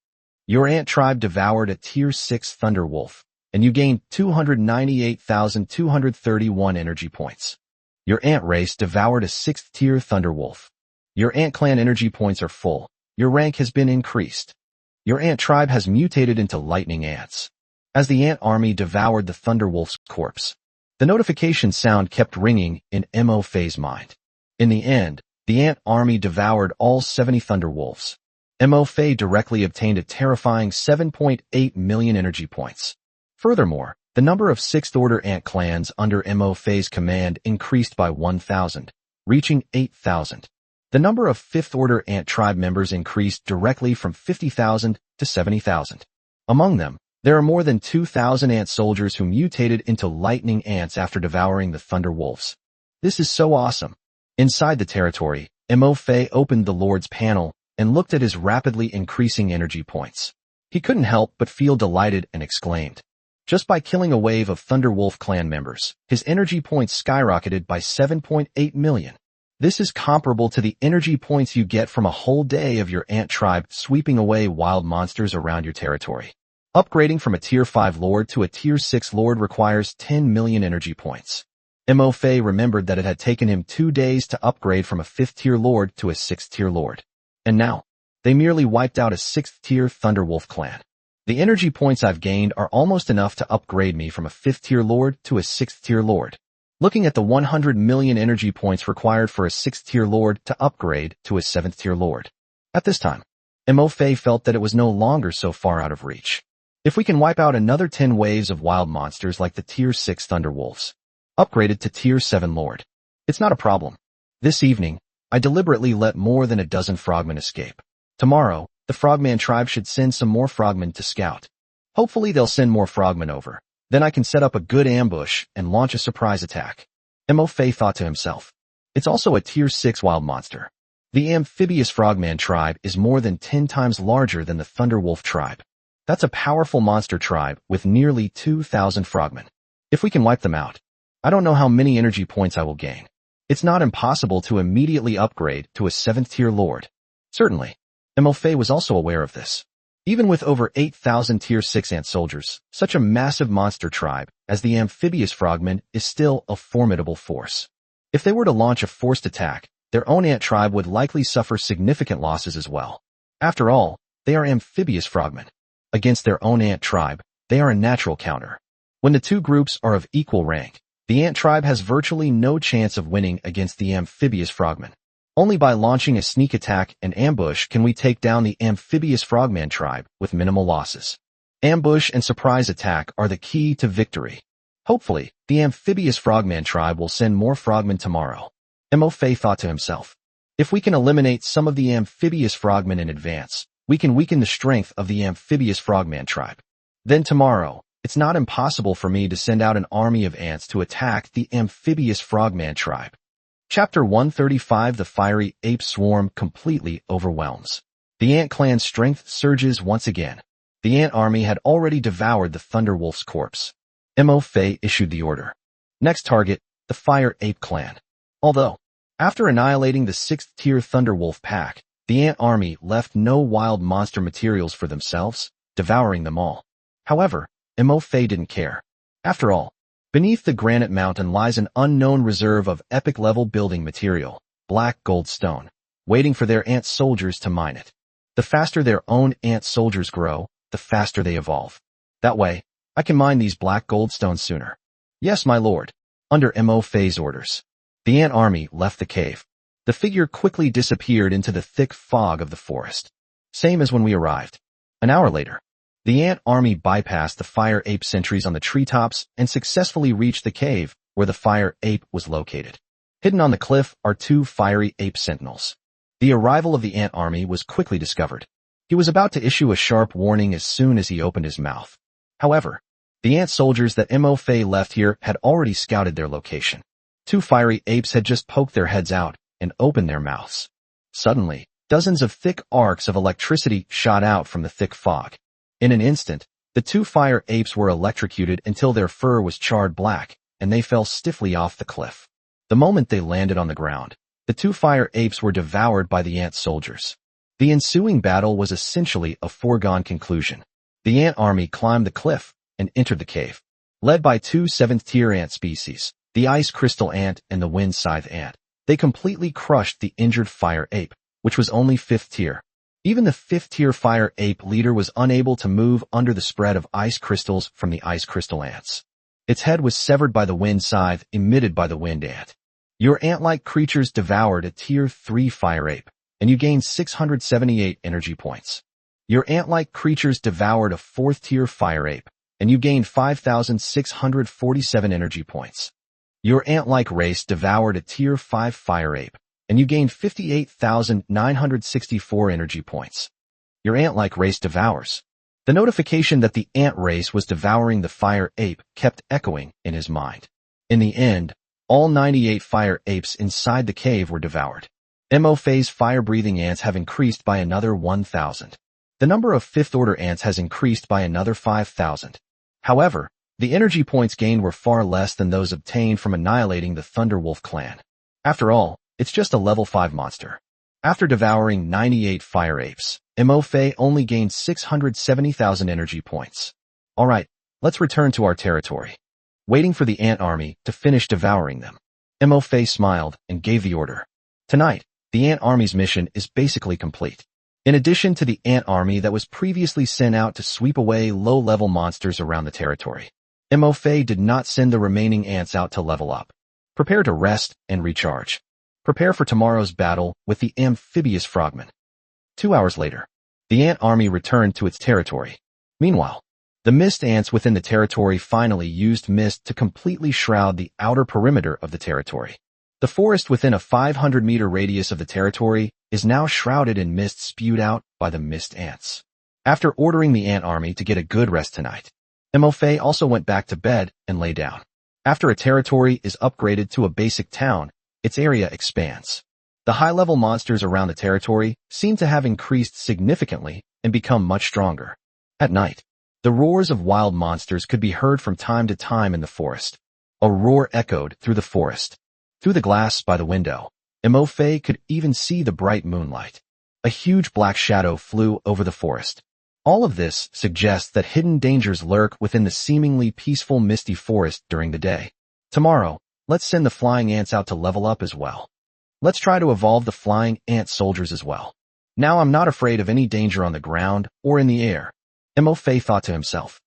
Your ant tribe devoured a Tier 6 thunder wolf, and you gained 298,231 energy points. Your ant race devoured a 6th tier thunder wolf. Your ant clan energy points are full. Your rank has been increased. Your ant tribe has mutated into lightning ants. As the ant army devoured the thunder wolf's corpse, the notification sound kept ringing in Mo Fei's mind. In the end, the ant army devoured all 70 thunder wolves. Mo Fei directly obtained a terrifying 7.8 million energy points. Furthermore, the number of 6th-order ant clans under Mo Fei's command increased by 1,000, reaching 8,000. The number of 5th-order ant tribe members increased directly from 50,000 to 70,000. Among them, there are more than 2,000 ant soldiers who mutated into lightning ants after devouring the thunder wolves. This is so awesome. Inside the territory, Mo Fei opened the Lord's panel and looked at his rapidly increasing energy points. He couldn't help but feel delighted and exclaimed. Just by killing a wave of Thunder Wolf clan members, his energy points skyrocketed by 7.8 million. This is comparable to the energy points you get from a whole day of your ant tribe sweeping away wild monsters around your territory. Upgrading from a Tier 5 Lord to a Tier 6 Lord requires 10 million energy points. Mo Fei remembered that it had taken him 2 days to upgrade from a 5th tier Lord to a 6th tier Lord. And now, they merely wiped out a 6th tier Thunderwolf clan. The energy points I've gained are almost enough to upgrade me from a 5th tier Lord to a 6th tier Lord. Looking at the 100 million energy points required for a 6th tier Lord to upgrade to a 7th tier Lord. At this time, Mo Fei felt that it was no longer so far out of reach. If we can wipe out another 10 waves of wild monsters like the Tier 6 Thunderwolves, upgraded to Tier 7 Lord, it's not a problem. This evening, I deliberately let more than a dozen frogmen escape. Tomorrow, the Frogman tribe should send some more frogmen to scout. Hopefully they'll send more frogmen over. Then I can set up a good ambush and launch a surprise attack. Mo Fei thought to himself. It's also a Tier 6 wild monster. The amphibious Frogman tribe is more than 10 times larger than the Thunderwolf tribe. That's a powerful monster tribe with nearly 2,000 frogmen. If we can wipe them out, I don't know how many energy points I will gain. It's not impossible to immediately upgrade to a 7th tier Lord. Certainly, Mo Fei was also aware of this. Even with over 8,000 Tier 6 ant soldiers, such a massive monster tribe as the amphibious frogmen is still a formidable force. If they were to launch a forced attack, their own ant tribe would likely suffer significant losses as well. After all, they are amphibious frogmen. Against their own ant tribe, they are a natural counter. When the two groups are of equal rank, the ant tribe has virtually no chance of winning against the amphibious frogmen. Only by launching a sneak attack and ambush can we take down the amphibious frogman tribe with minimal losses. Ambush and surprise attack are the key to victory. Hopefully, the amphibious frogman tribe will send more frogmen tomorrow. Mo Fei thought to himself. If we can eliminate some of the amphibious frogmen in advance, we can weaken the strength of the amphibious frogman tribe. Then tomorrow, it's not impossible for me to send out an army of ants to attack the amphibious frogman tribe. Chapter 135 The Fiery Ape Swarm completely overwhelms. The ant clan's strength surges once again. The ant army had already devoured the Thunderwolf's corpse. Mo Fei issued the order. Next target, the Fire Ape clan. Although, after annihilating the 6th-tier Thunderwolf pack, the ant army left no wild monster materials for themselves, devouring them all. However, Mo Fei didn't care. After all, beneath the granite mountain lies an unknown reserve of epic-level building material, black gold stone, waiting for their ant soldiers to mine it. The faster their own ant soldiers grow, the faster they evolve. That way, I can mine these black gold stones sooner. Yes, my lord. Under Mo Fei's orders, the ant army left the cave. The figure quickly disappeared into the thick fog of the forest. Same as when we arrived. An hour later, the ant army bypassed the fire ape sentries on the treetops and successfully reached the cave where the fire ape was located. Hidden on the cliff are 2 fiery ape sentinels. The arrival of the ant army was quickly discovered. He was about to issue a sharp warning as soon as he opened his mouth. However, the ant soldiers that Mo Fei left here had already scouted their location. 2 fiery apes had just poked their heads out and opened their mouths. Suddenly, dozens of thick arcs of electricity shot out from the thick fog. In an instant, the 2 fire apes were electrocuted until their fur was charred black, and they fell stiffly off the cliff. The moment they landed on the ground, the 2 fire apes were devoured by the ant soldiers. The ensuing battle was essentially a foregone conclusion. The ant army climbed the cliff and entered the cave. Led by 2 7th-tier ant species, the ice crystal ant and the wind scythe ant, they completely crushed the injured fire ape, which was only 5th tier. Even the 5th-tier fire ape leader was unable to move under the spread of ice crystals from the ice crystal ants. Its head was severed by the wind scythe emitted by the wind ant. Your ant-like creatures devoured a tier 3 fire ape, and you gained 678 energy points. Your ant-like creatures devoured a 4th-tier fire ape, and you gained 5,647 energy points. Your ant-like race devoured a tier 5 fire ape, and you gained 58,964 energy points. Your ant-like race devours. The notification that the ant race was devouring the fire ape kept echoing in his mind. In the end, all 98 fire apes inside the cave were devoured. Mo Fei's fire-breathing ants have increased by another 1,000. The number of 5th-order ants has increased by another 5,000. However, the energy points gained were far less than those obtained from annihilating the Thunderwolf clan. After all, it's just a level 5 monster. After devouring 98 fire apes, Mo Fei only gained 670,000 energy points. Alright, let's return to our territory. Waiting for the ant army to finish devouring them, Mo Fei smiled and gave the order. Tonight, the ant army's mission is basically complete. In addition to the ant army that was previously sent out to sweep away low-level monsters around the territory, Mo Fei did not send the remaining ants out to level up. Prepare to rest and recharge. Prepare for tomorrow's battle with the amphibious frogmen. 2 hours later, the ant army returned to its territory. Meanwhile, the mist ants within the territory finally used mist to completely shroud the outer perimeter of the territory. The forest within a 500-meter radius of the territory is now shrouded in mist spewed out by the mist ants. After ordering the ant army to get a good rest tonight, Mo Fei also went back to bed and lay down. After a territory is upgraded to a basic town, its area expands. The high-level monsters around the territory seem to have increased significantly and become much stronger. At night, the roars of wild monsters could be heard from time to time in the forest. A roar echoed through the forest. Through the glass by the window, Mo Fei could even see the bright moonlight. A huge black shadow flew over the forest. All of this suggests that hidden dangers lurk within the seemingly peaceful misty forest during the day. Tomorrow, let's send the flying ants out to level up as well. Let's try to evolve the flying ant soldiers as well. Now I'm not afraid of any danger on the ground or in the air. Mo Fei thought to himself.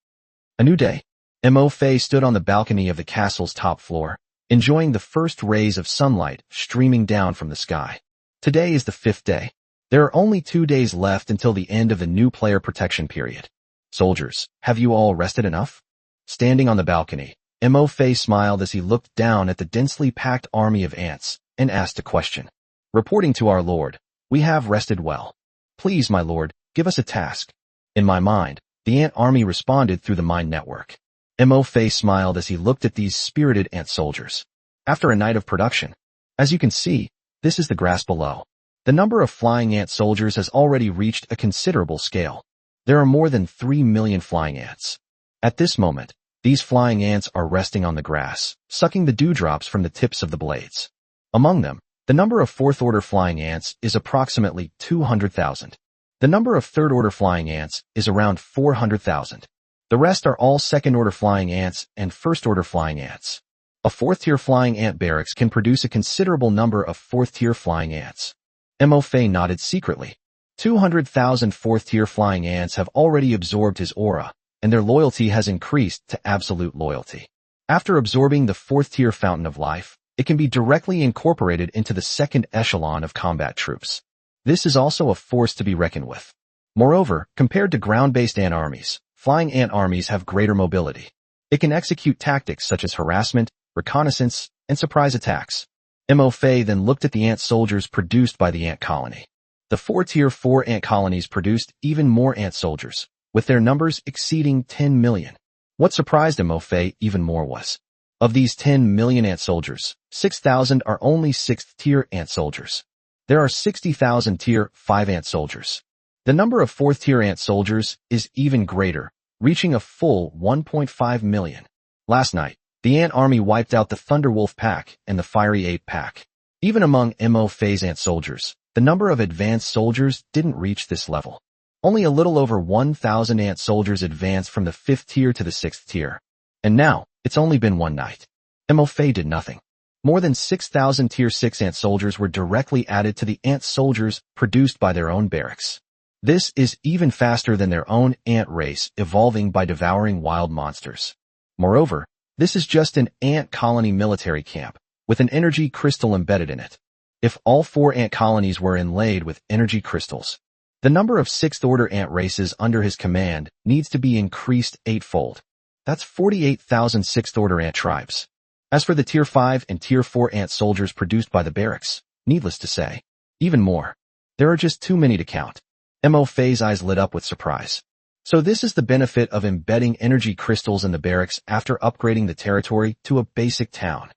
A new day. Mo Fei stood on the balcony of the castle's top floor, enjoying the first rays of sunlight streaming down from the sky. Today is the 5th day. There are only 2 days left until the end of the new player protection period. Soldiers, have you all rested enough? Standing on the balcony, Mo Fei smiled as he looked down at the densely packed army of ants and asked a question. Reporting to our lord, we have rested well. Please, my lord, give us a task. In my mind, the ant army responded through the mind network. Mo Fei smiled as he looked at these spirited ant soldiers. After a night of production, as you can see, this is the grass below. The number of flying ant soldiers has already reached a considerable scale. There are more than 3 million flying ants. At this moment, these flying ants are resting on the grass, sucking the dewdrops from the tips of the blades. Among them, the number of fourth-order flying ants is approximately 200,000. The number of third-order flying ants is around 400,000. The rest are all second-order flying ants and first-order flying ants. A fourth-tier flying ant barracks can produce a considerable number of fourth-tier flying ants. Mo Fei nodded secretly. 200,000 fourth-tier flying ants have already absorbed his aura, and their loyalty has increased to absolute loyalty. After absorbing the fourth-tier fountain of life, it can be directly incorporated into the second echelon of combat troops. This is also a force to be reckoned with. Moreover, compared to ground-based ant armies, flying ant armies have greater mobility. It can execute tactics such as harassment, reconnaissance, and surprise attacks. Mo Fei then looked at the ant soldiers produced by the ant colony. The 4 Tier 4 ant colonies produced even more ant soldiers, with their numbers exceeding 10 million. What surprised Mo Fei even more was, of these 10 million ant soldiers, 6,000 are only 6th tier ant soldiers. There are 60,000 Tier 5 ant soldiers. The number of 4th tier ant soldiers is even greater, reaching a full 1.5 million. Last night, the ant army wiped out the Thunderwolf pack and the Fiery Ape pack. Even among Mo Fei's ant soldiers, the number of advanced soldiers didn't reach this level. Only a little over 1,000 ant soldiers advanced from the 5th tier to the 6th tier. And now, it's only been one night. Mo Fei did nothing. More than 6,000 Tier 6 ant soldiers were directly added to the ant soldiers produced by their own barracks. This is even faster than their own ant race evolving by devouring wild monsters. Moreover, this is just an ant colony military camp, with an energy crystal embedded in it. If all 4 ant colonies were inlaid with energy crystals, the number of 6th-order ant races under his command needs to be increased 8-fold. That's 48,000 6th-order ant tribes. As for the Tier 5 and Tier 4 ant soldiers produced by the barracks, needless to say, even more. There are just too many to count. Mo Fei's eyes lit up with surprise. So this is the benefit of embedding energy crystals in the barracks after upgrading the territory to a basic town.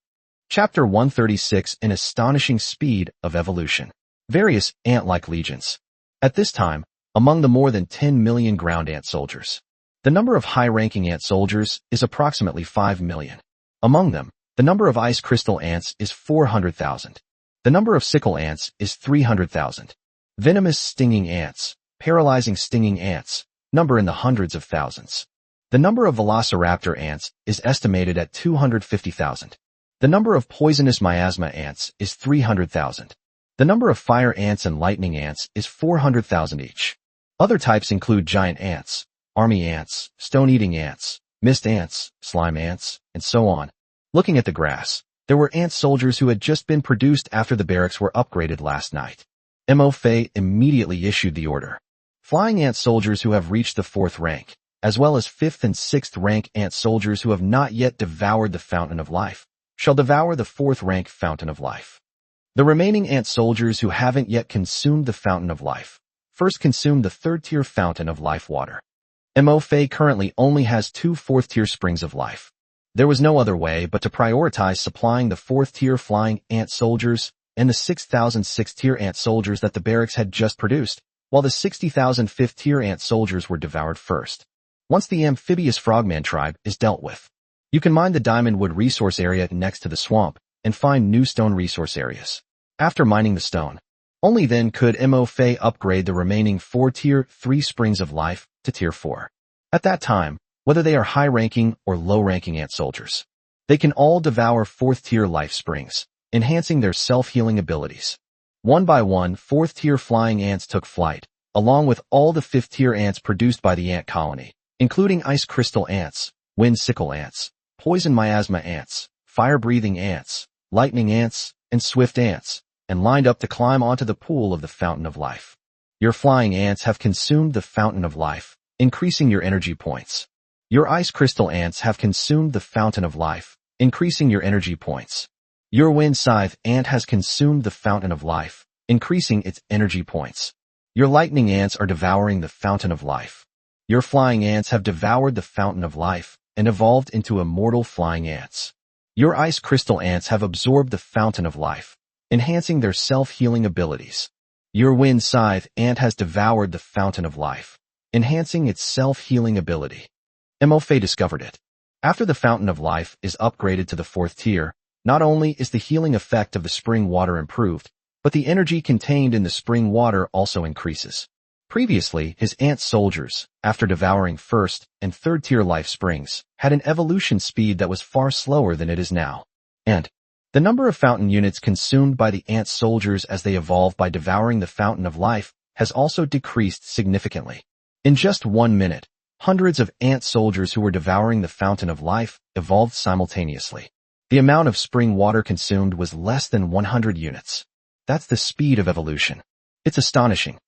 Chapter 136, An Astonishing Speed of Evolution. Various ant-like legions. At this time, among the more than 10 million ground ant soldiers, the number of high-ranking ant soldiers is approximately 5 million. Among them, the number of ice crystal ants is 400,000. The number of sickle ants is 300,000. Venomous stinging ants, paralyzing stinging ants, number in the hundreds of thousands. The number of velociraptor ants is estimated at 250,000. The number of poisonous miasma ants is 300,000. The number of fire ants and lightning ants is 400,000 each. Other types include giant ants, army ants, stone-eating ants, mist ants, slime ants, and so on. Looking at the grass, there were ant soldiers who had just been produced after the barracks were upgraded last night. Mo Fei immediately issued the order. Flying ant soldiers who have reached the 4th rank, as well as 5th and 6th rank ant soldiers who have not yet devoured the Fountain of Life, shall devour the 4th rank Fountain of Life. The remaining ant soldiers who haven't yet consumed the Fountain of Life, first consume the 3rd tier Fountain of Life water. Mo Fei currently only has 2 4th tier springs of life. There was no other way but to prioritize supplying the 4th tier flying ant soldiers and the 6,000 6th tier ant soldiers that the barracks had just produced, while the 60,000 5th tier ant soldiers were devoured first. Once the amphibious frogman tribe is dealt with, you can mine the diamond wood resource area next to the swamp and find new stone resource areas. After mining the stone, only then could Mo Fei upgrade the remaining 4 tier 3 springs of life to tier 4. At that time, whether they are high-ranking or low-ranking ant soldiers, they can all devour 4th tier life springs, enhancing their self-healing abilities. One by one, 4th tier flying ants took flight, along with all the 5th tier ants produced by the ant colony, including ice crystal ants, wind sickle ants, poison miasma ants, fire-breathing ants, lightning ants, and swift ants, and lined up to climb onto the pool of the Fountain of Life. Your flying ants have consumed the Fountain of Life, increasing your energy points. Your ice crystal ants have consumed the fountain of life, increasing your energy points. Your wind scythe ant has consumed the fountain of life, increasing its energy points. Your lightning ants are devouring the fountain of life. Your flying ants have devoured the fountain of life and evolved into immortal flying ants. Your ice crystal ants have absorbed the fountain of life, enhancing their self-healing abilities. Your wind scythe ant has devoured the fountain of life, enhancing its self-healing ability. Mofe discovered it. After the fountain of life is upgraded to the 4th tier, not only is the healing effect of the spring water improved, but the energy contained in the spring water also increases. Previously, his ant soldiers, after devouring 1st and 3rd tier life springs, had an evolution speed that was far slower than it is now. And the number of fountain units consumed by the ant soldiers as they evolve by devouring the fountain of life has also decreased significantly. In just 1 minute, hundreds of ant soldiers who were devouring the fountain of life evolved simultaneously. The amount of spring water consumed was less than 100 units. That's the speed of evolution. It's astonishing.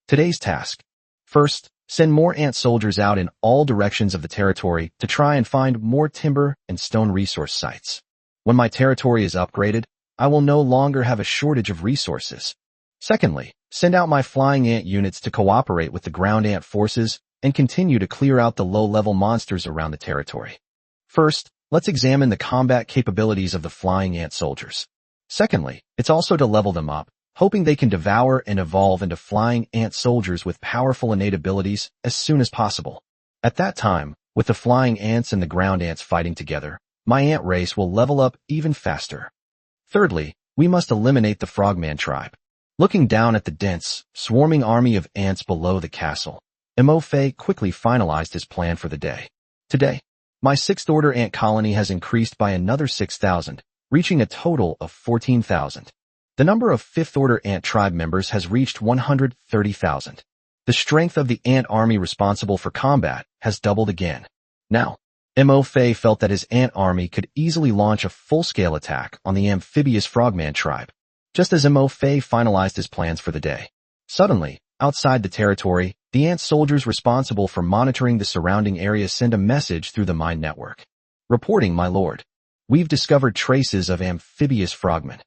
Today's task. First, send more ant soldiers out in all directions of the territory to try and find more timber and stone resource sites. When my territory is upgraded, I will no longer have a shortage of resources. Secondly, send out my flying ant units to cooperate with the ground ant forces and continue to clear out the low-level monsters around the territory. First, let's examine the combat capabilities of the flying ant soldiers. Secondly, it's also to level them up, hoping they can devour and evolve into flying ant soldiers with powerful innate abilities as soon as possible. At that time, with the flying ants and the ground ants fighting together, my ant race will level up even faster. Thirdly, we must eliminate the Frogman tribe. Looking down at the dense, swarming army of ants below the castle, Mofe quickly finalized his plan for the day. Today, my 6th order ant colony has increased by another 6,000, reaching a total of 14,000. The number of 5th order ant tribe members has reached 130,000. The strength of the ant army responsible for combat has doubled again. Now, Mofe felt that his ant army could easily launch a full-scale attack on the amphibious Frogman tribe. Just as Mofe finalized his plans for the day, suddenly, outside the territory, the ant soldiers responsible for monitoring the surrounding area send a message through the mind network. Reporting, my lord. We've discovered traces of amphibious frogmen.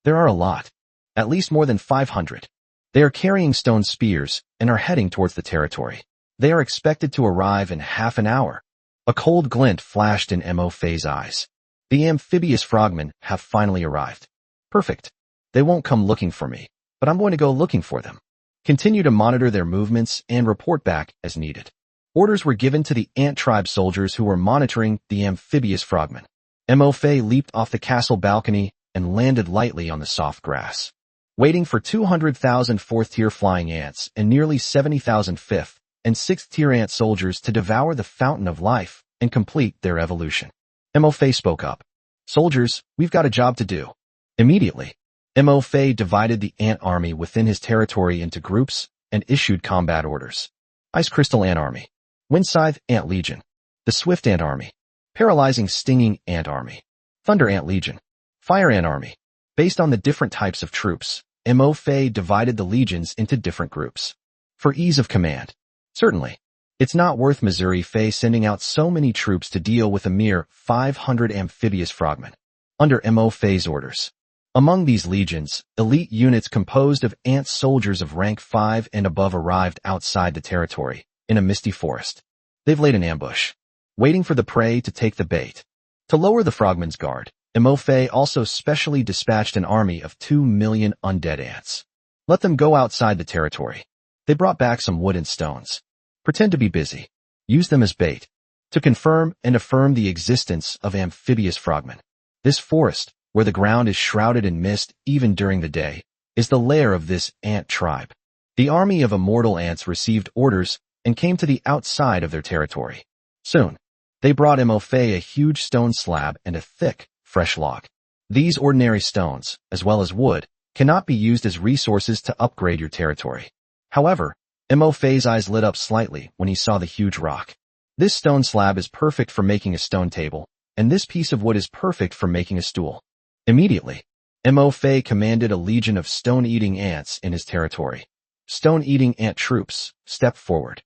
There are a lot. At least more than 500. They are carrying stone spears and are heading towards the territory. They are expected to arrive in half an hour. A cold glint flashed in Mofe's eyes. The amphibious frogmen have finally arrived. Perfect. They won't come looking for me, but I'm going to go looking for them. Continue to monitor their movements and report back as needed. Orders were given to the ant tribe soldiers who were monitoring the amphibious frogmen. Mofe leaped off the castle balcony and landed lightly on the soft grass. Waiting for 200,000 4th-tier flying ants and nearly 70,000 5th and 6th-tier ant soldiers to devour the fountain of life and complete their evolution. Mofe spoke up. Soldiers, we've got a job to do. Immediately, Mofe divided the ant army within his territory into groups and issued combat orders. Ice Crystal Ant Army, Wind Scythe Ant Legion, the Swift Ant Army, Paralyzing Stinging Ant Army, Thunder Ant Legion, Fire Ant Army. Based on the different types of troops, Mofe divided the legions into different groups. For ease of command. Certainly, it's not worth Missouri Fei sending out so many troops to deal with a mere 500 amphibious frogmen. Under Mofe's orders. Among these legions, elite units composed of ant soldiers of rank 5 and above arrived outside the territory, in a misty forest. They've laid an ambush, waiting for the prey to take the bait. To lower the frogman's guard, Mofe also specially dispatched an army of 2 million undead ants. Let them go outside the territory. They brought back some wood and stones. Pretend to be busy. Use them as bait. To confirm and affirm the existence of amphibious frogmen. This forest, where the ground is shrouded in mist even during the day, is the lair of this ant tribe. The army of immortal ants received orders and came to the outside of their territory. Soon, they brought Mofe a huge stone slab and a thick, fresh log. These ordinary stones, as well as wood, cannot be used as resources to upgrade your territory. However, Mofe's eyes lit up slightly when he saw the huge rock. This stone slab is perfect for making a stone table, and this piece of wood is perfect for making a stool. Immediately, Mofe commanded a legion of stone-eating ants in his territory. Stone-eating ant troops, step forward.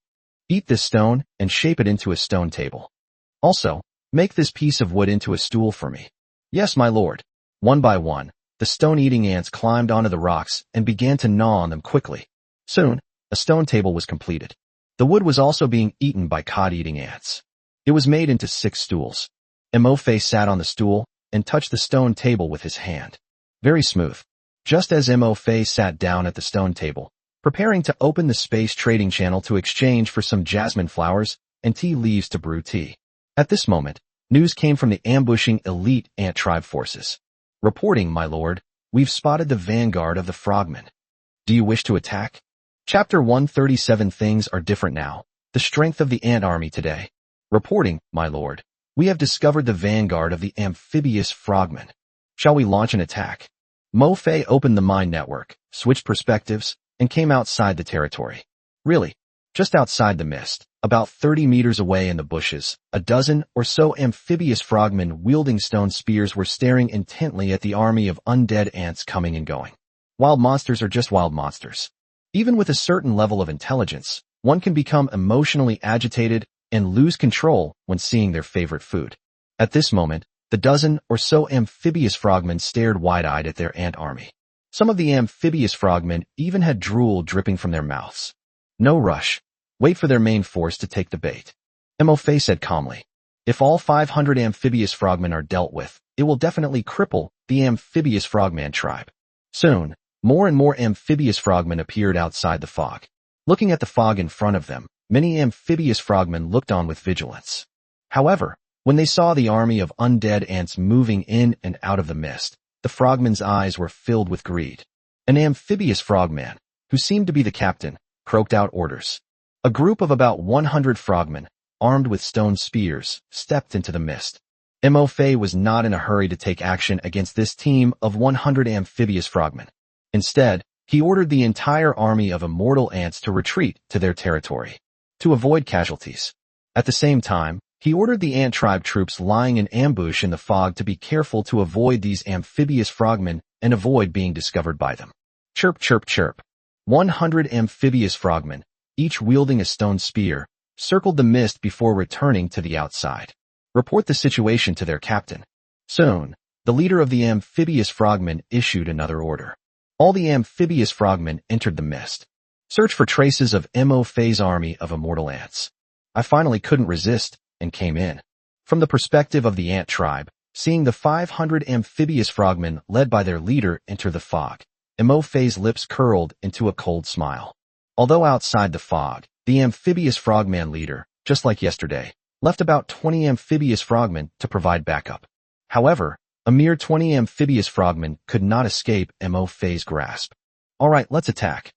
Eat this stone and shape it into a stone table. Also, make this piece of wood into a stool for me. Yes, my lord. One by one, the stone-eating ants climbed onto the rocks and began to gnaw on them quickly. Soon, a stone table was completed. The wood was also being eaten by cod-eating ants. It was made into 6 stools. Emofe sat on the stool and touched the stone table with his hand. Very smooth. Just as Emofe sat down at the stone table, preparing to open the space trading channel to exchange for some jasmine flowers and tea leaves to brew tea. At this moment, news came from the ambushing elite ant tribe forces. Reporting, my lord, we've spotted the vanguard of the frogmen. Do you wish to attack? Chapter 137. Things are different now. The strength of the ant army today. Reporting, my lord, we have discovered the vanguard of the amphibious frogmen. Shall we launch an attack? Mo-Fei opened the mind network, switched perspectives, and came outside the territory. Really, just outside the mist, about 30 meters away in the bushes, a dozen or so amphibious frogmen wielding stone spears were staring intently at the army of undead ants coming and going. Wild monsters are just wild monsters. Even with a certain level of intelligence, one can become emotionally agitated and lose control when seeing their favorite food. At this moment, the dozen or so amphibious frogmen stared wide-eyed at their ant army. Some of the amphibious frogmen even had drool dripping from their mouths. No rush. Wait for their main force to take the bait. Emofe said calmly. If all 500 amphibious frogmen are dealt with, it will definitely cripple the amphibious frogman tribe. Soon, more and more amphibious frogmen appeared outside the fog. Looking at the fog in front of them, many amphibious frogmen looked on with vigilance. However, when they saw the army of undead ants moving in and out of the mist, the frogmen's eyes were filled with greed. An amphibious frogman, who seemed to be the captain, croaked out orders. A group of about 100 frogmen, armed with stone spears, stepped into the mist. Emofe was not in a hurry to take action against this team of 100 amphibious frogmen. Instead, he ordered the entire army of immortal ants to retreat to their territory, to avoid casualties. At the same time, he ordered the ant tribe troops lying in ambush in the fog to be careful to avoid these amphibious frogmen and avoid being discovered by them. Chirp, chirp, chirp. 100 amphibious frogmen, each wielding a stone spear, circled the mist before returning to the outside. Report the situation to their captain. Soon, the leader of the amphibious frogmen issued another order. All the amphibious frogmen entered the mist. Search for traces of Mo-Fei's army of immortal ants. I finally couldn't resist and came in. From the perspective of the ant tribe, seeing the 500 amphibious frogmen led by their leader enter the fog, Mo-Fei's lips curled into a cold smile. Although outside the fog, the amphibious frogman leader, just like yesterday, left about 20 amphibious frogmen to provide backup. However, a mere 20 amphibious frogmen could not escape Mo-Fei's grasp. Alright, let's attack.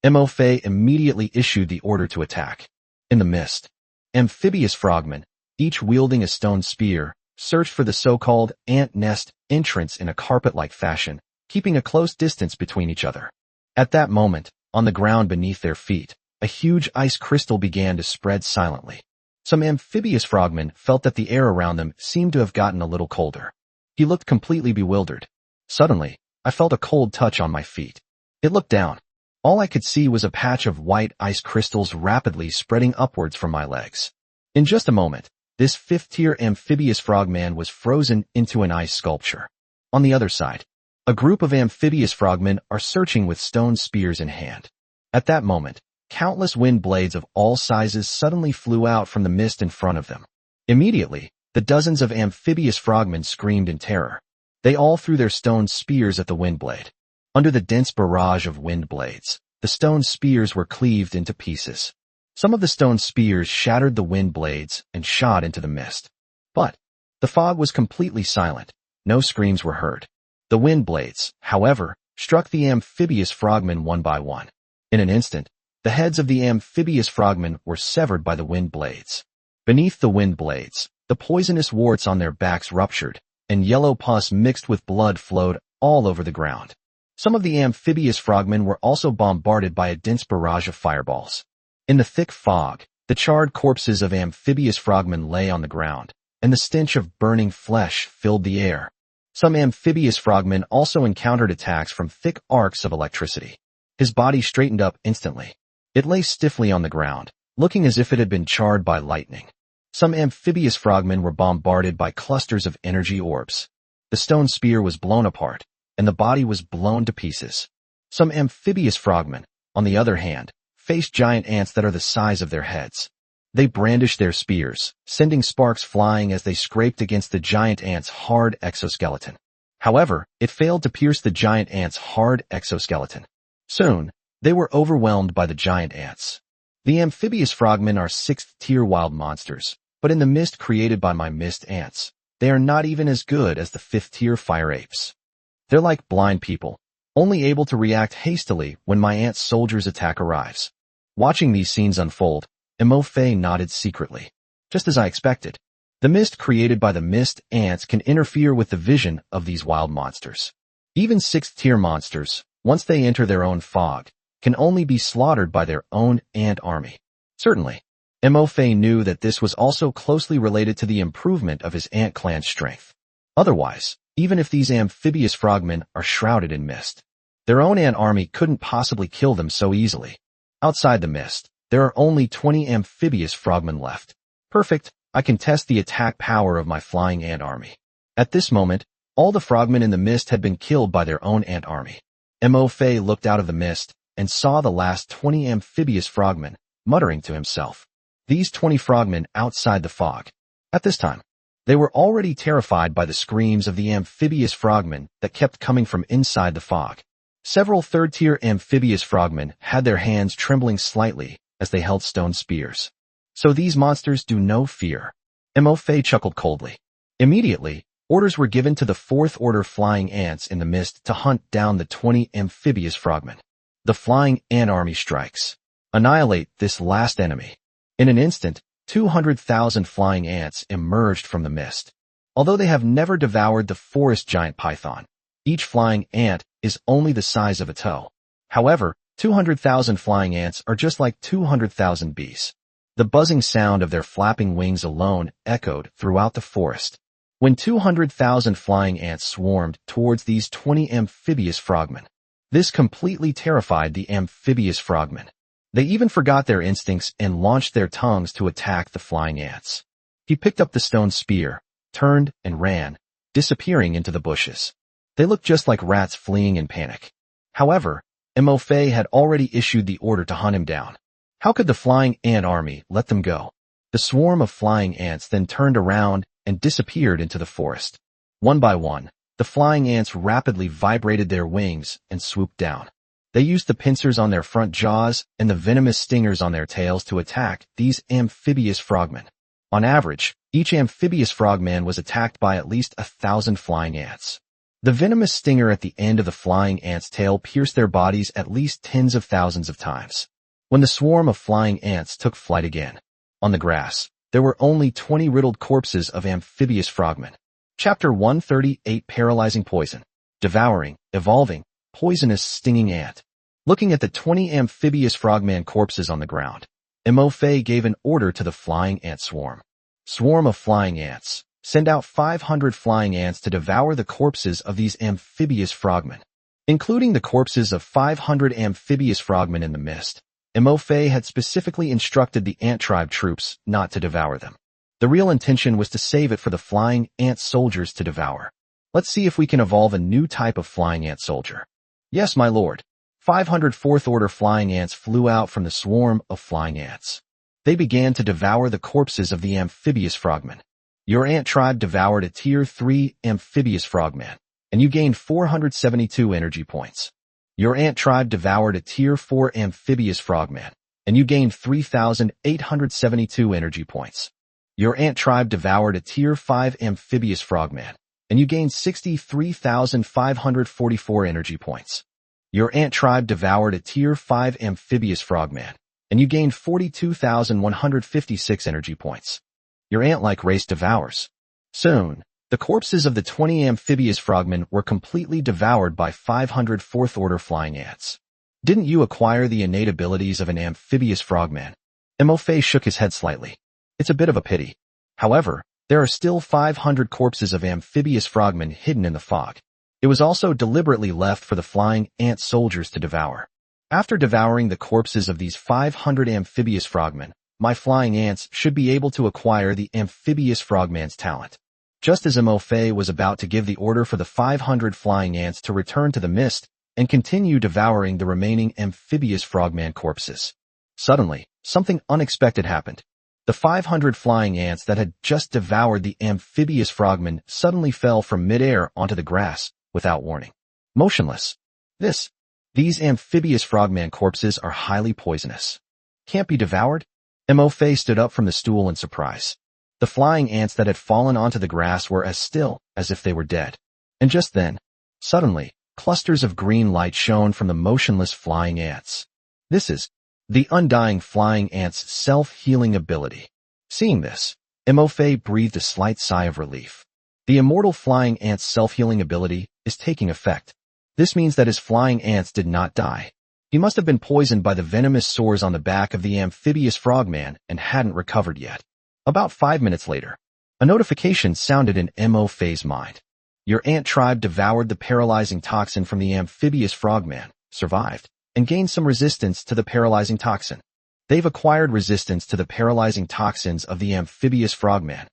Mo-Fei immediately issued the order to attack. In the mist, amphibious frogmen, each wielding a stone spear, searched for the so-called ant nest entrance in a carpet-like fashion, keeping a close distance between each other. At that moment, on the ground beneath their feet, a huge ice crystal began to spread silently. Some amphibious frogmen felt that the air around them seemed to have gotten a little colder. He looked completely bewildered. Suddenly, I felt a cold touch on my feet. It looked down. All I could see was a patch of white ice crystals rapidly spreading upwards from my legs. In just a moment, this 5th-tier amphibious frogman was frozen into an ice sculpture. On the other side, a group of amphibious frogmen are searching with stone spears in hand. At that moment, countless wind blades of all sizes suddenly flew out from the mist in front of them. Immediately, the dozens of amphibious frogmen screamed in terror. They all threw their stone spears at the wind blade. Under the dense barrage of wind blades, the stone spears were cleaved into pieces. Some of the stone spears shattered the wind blades and shot into the mist. But the fog was completely silent. No screams were heard. The wind blades, however, struck the amphibious frogmen one by one. In an instant, the heads of the amphibious frogmen were severed by the wind blades. Beneath the wind blades, the poisonous warts on their backs ruptured, and yellow pus mixed with blood flowed all over the ground. Some of the amphibious frogmen were also bombarded by a dense barrage of fireballs. In the thick fog, the charred corpses of amphibious frogmen lay on the ground, and the stench of burning flesh filled the air. Some amphibious frogmen also encountered attacks from thick arcs of electricity. His body straightened up instantly. It lay stiffly on the ground, looking as if it had been charred by lightning. Some amphibious frogmen were bombarded by clusters of energy orbs. The stone spear was blown apart, and the body was blown to pieces. Some amphibious frogmen, on the other hand, faced giant ants that are the size of their heads. They brandished their spears, sending sparks flying as they scraped against the giant ant's hard exoskeleton. However, it failed to pierce the giant ant's hard exoskeleton. Soon, they were overwhelmed by the giant ants. The amphibious frogmen are 6th-tier wild monsters, but in the mist created by my mist ants, they are not even as good as the 5th-tier fire apes. They're like blind people, only able to react hastily when my ant soldier's attack arrives. Watching these scenes unfold, Imofei nodded secretly. Just as I expected. The mist created by the mist ants can interfere with the vision of these wild monsters. Even 6th-tier monsters, once they enter their own fog, can only be slaughtered by their own ant army. Certainly, Imofei knew that this was also closely related to the improvement of his ant clan's strength. Otherwise, even if these amphibious frogmen are shrouded in mist, their own ant army couldn't possibly kill them so easily. Outside the mist, there are only 20 amphibious frogmen left. Perfect. I can test the attack power of my flying ant army. At this moment, all the frogmen in the mist had been killed by their own ant army. Imofei looked out of the mist and saw the last 20 amphibious frogmen, muttering to himself. These 20 frogmen outside the fog. At this time, they were already terrified by the screams of the amphibious frogmen that kept coming from inside the fog. Several 3rd-tier amphibious frogmen had their hands trembling slightly as they held stone spears. So these monsters do no fear. Imofei chuckled coldly. Immediately, orders were given to the 4th-order flying ants in the mist to hunt down the 20 amphibious frogmen. The flying ant army strikes. Annihilate this last enemy. In an instant, 200,000 flying ants emerged from the mist. Although they have never devoured the forest giant python, each flying ant is only the size of a toe. However, 200,000 flying ants are just like 200,000 bees. The buzzing sound of their flapping wings alone echoed throughout the forest. When 200,000 flying ants swarmed towards these 20 amphibious frogmen, this completely terrified the amphibious frogmen. They even forgot their instincts and launched their tongues to attack the flying ants. He picked up the stone spear, turned and ran, disappearing into the bushes. They looked just like rats fleeing in panic. However, Imofei had already issued the order to hunt him down. How could the flying ant army let them go? The swarm of flying ants then turned around and disappeared into the forest. One by one, the flying ants rapidly vibrated their wings and swooped down. They used the pincers on their front jaws and the venomous stingers on their tails to attack these amphibious frogmen. On average, each amphibious frogman was attacked by at least 1,000 flying ants. The venomous stinger at the end of the flying ant's tail pierced their bodies at least tens of thousands of times. When the swarm of flying ants took flight again, on the grass, there were only 20 riddled corpses of amphibious frogmen. Chapter 138 Paralyzing Poison. Devouring, Evolving, Poisonous Stinging Ant. Looking at the 20 amphibious frogman corpses on the ground, Imofei gave an order to the flying ant swarm. Swarm of flying ants. Send out 500 flying ants to devour the corpses of these amphibious frogmen. Including the corpses of 500 amphibious frogmen in the mist, Imofei had specifically instructed the ant tribe troops not to devour them. The real intention was to save it for the flying ant soldiers to devour. Let's see if we can evolve a new type of flying ant soldier. Yes, my lord. 500 4th-order flying ants flew out from the swarm of flying ants. They began to devour the corpses of the amphibious frogmen. Your ant tribe devoured a Tier 3 amphibious frogman, and you gained 472 energy points. Your ant tribe devoured a Tier 4 amphibious frogman, and you gained 3,872 energy points. Your ant tribe devoured a Tier 5 amphibious frogman, and you gained 63,544 energy points. Your ant tribe devoured a Tier 5 amphibious frogman, and you gained 42,156 energy points. Your ant-like race devours. Soon, the corpses of the 20 amphibious frogmen were completely devoured by 500 4th-order flying ants. Didn't you acquire the innate abilities of an amphibious frogman? Imofei shook his head slightly. It's a bit of a pity. However, there are still 500 corpses of amphibious frogmen hidden in the fog. It was also deliberately left for the flying ant soldiers to devour. After devouring the corpses of these 500 amphibious frogmen, my flying ants should be able to acquire the amphibious frogman's talent. Just as Mo was about to give the order for the 500 flying ants to return to the mist and continue devouring the remaining amphibious frogman corpses, suddenly, something unexpected happened. The 500 flying ants that had just devoured the amphibious frogman suddenly fell from midair onto the grass without warning, motionless. These amphibious frogman corpses are highly poisonous. Can't be devoured? Mo stood up from the stool in surprise. The flying ants that had fallen onto the grass were as still as if they were dead. And just then, suddenly, clusters of green light shone from the motionless flying ants. This is the undying flying ant's self-healing ability. Seeing this, Mo breathed a slight sigh of relief. The immortal flying ant's self-healing ability is taking effect. This means that his flying ants did not die. He must have been poisoned by the venomous sores on the back of the amphibious frogman and hadn't recovered yet. About 5 minutes later, a notification sounded in Mo's mind. Your ant tribe devoured the paralyzing toxin from the amphibious frogman, survived, and gained some resistance to the paralyzing toxin. They've acquired resistance to the paralyzing toxins of the amphibious frogman.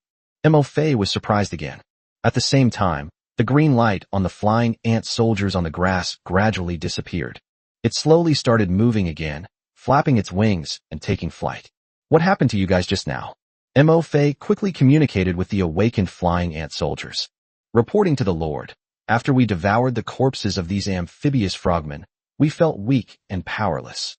Mo was surprised again. At the same time, the green light on the flying ant soldiers on the grass gradually disappeared. It slowly started moving again, flapping its wings and taking flight. What happened to you guys just now? Mo quickly communicated with the awakened flying ant soldiers. Reporting to the Lord, after we devoured the corpses of these amphibious frogmen, we felt weak and powerless.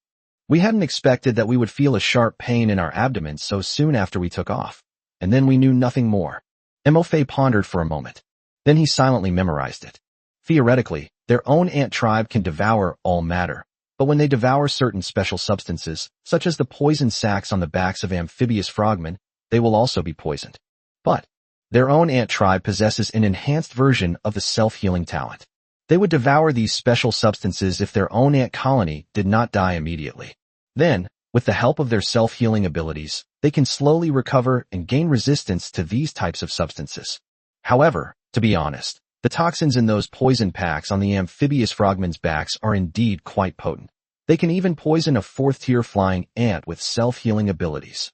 We hadn't expected that we would feel a sharp pain in our abdomen so soon after we took off, and then we knew nothing more. Mo pondered for a moment. Then he silently memorized it. Theoretically, their own ant tribe can devour all matter, but when they devour certain special substances, such as the poison sacs on the backs of amphibious frogmen, they will also be poisoned. But their own ant tribe possesses an enhanced version of the self-healing talent. They would devour these special substances if their own ant colony did not die immediately. Then, with the help of their self-healing abilities, they can slowly recover and gain resistance to these types of substances. However, to be honest, the toxins in those poison packs on the amphibious frogmen's backs are indeed quite potent. They can even poison a 4th-tier flying ant with self-healing abilities.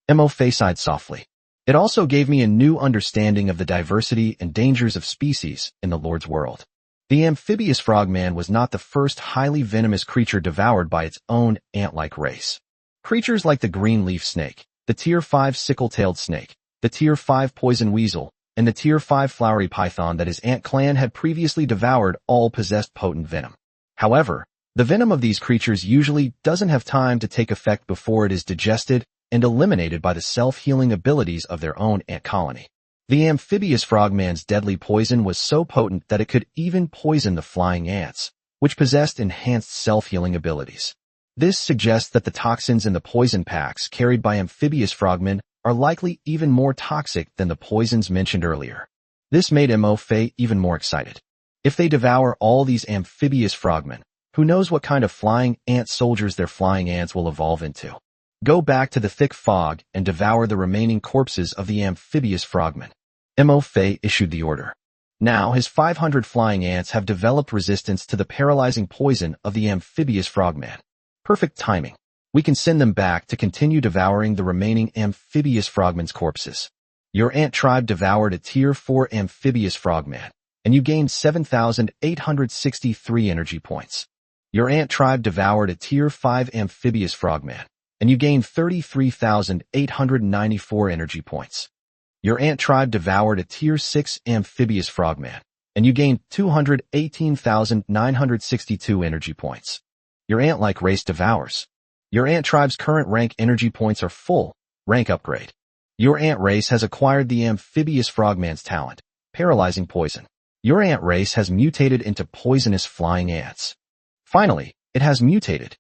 Mo sighed softly. It also gave me a new understanding of the diversity and dangers of species in the Lord's world. The amphibious frogman was not the first highly venomous creature devoured by its own ant-like race. Creatures like the green leaf snake, the Tier 5 sickle-tailed snake, the Tier 5 poison weasel, and the Tier 5 flowery python that his ant clan had previously devoured all possessed potent venom. However, the venom of these creatures usually doesn't have time to take effect before it is digested and eliminated by the self-healing abilities of their own ant colony. The amphibious frogman's deadly poison was so potent that it could even poison the flying ants, which possessed enhanced self-healing abilities. This suggests that the toxins in the poison packs carried by amphibious frogmen are likely even more toxic than the poisons mentioned earlier. This made Mo even more excited. If they devour all these amphibious frogmen, who knows what kind of flying ant soldiers their flying ants will evolve into. Go back to the thick fog and devour the remaining corpses of the amphibious frogmen. Mo issued the order. Now his 500 flying ants have developed resistance to the paralyzing poison of the amphibious frogman. Perfect timing. We can send them back to continue devouring the remaining amphibious frogmen's corpses. Your ant tribe devoured a Tier 4 amphibious frogman, and you gained 7,863 energy points. Your ant tribe devoured a Tier 5 amphibious frogman, and you gained 33,894 energy points. Your ant tribe devoured a Tier 6 amphibious frogman, and you gained 218,962 energy points. Your ant-like race devours. Your ant tribe's current rank energy points are full. Rank upgrade. Your ant race has acquired the amphibious frogman's talent, paralyzing poison. Your ant race has mutated into poisonous flying ants. Finally, it has mutated.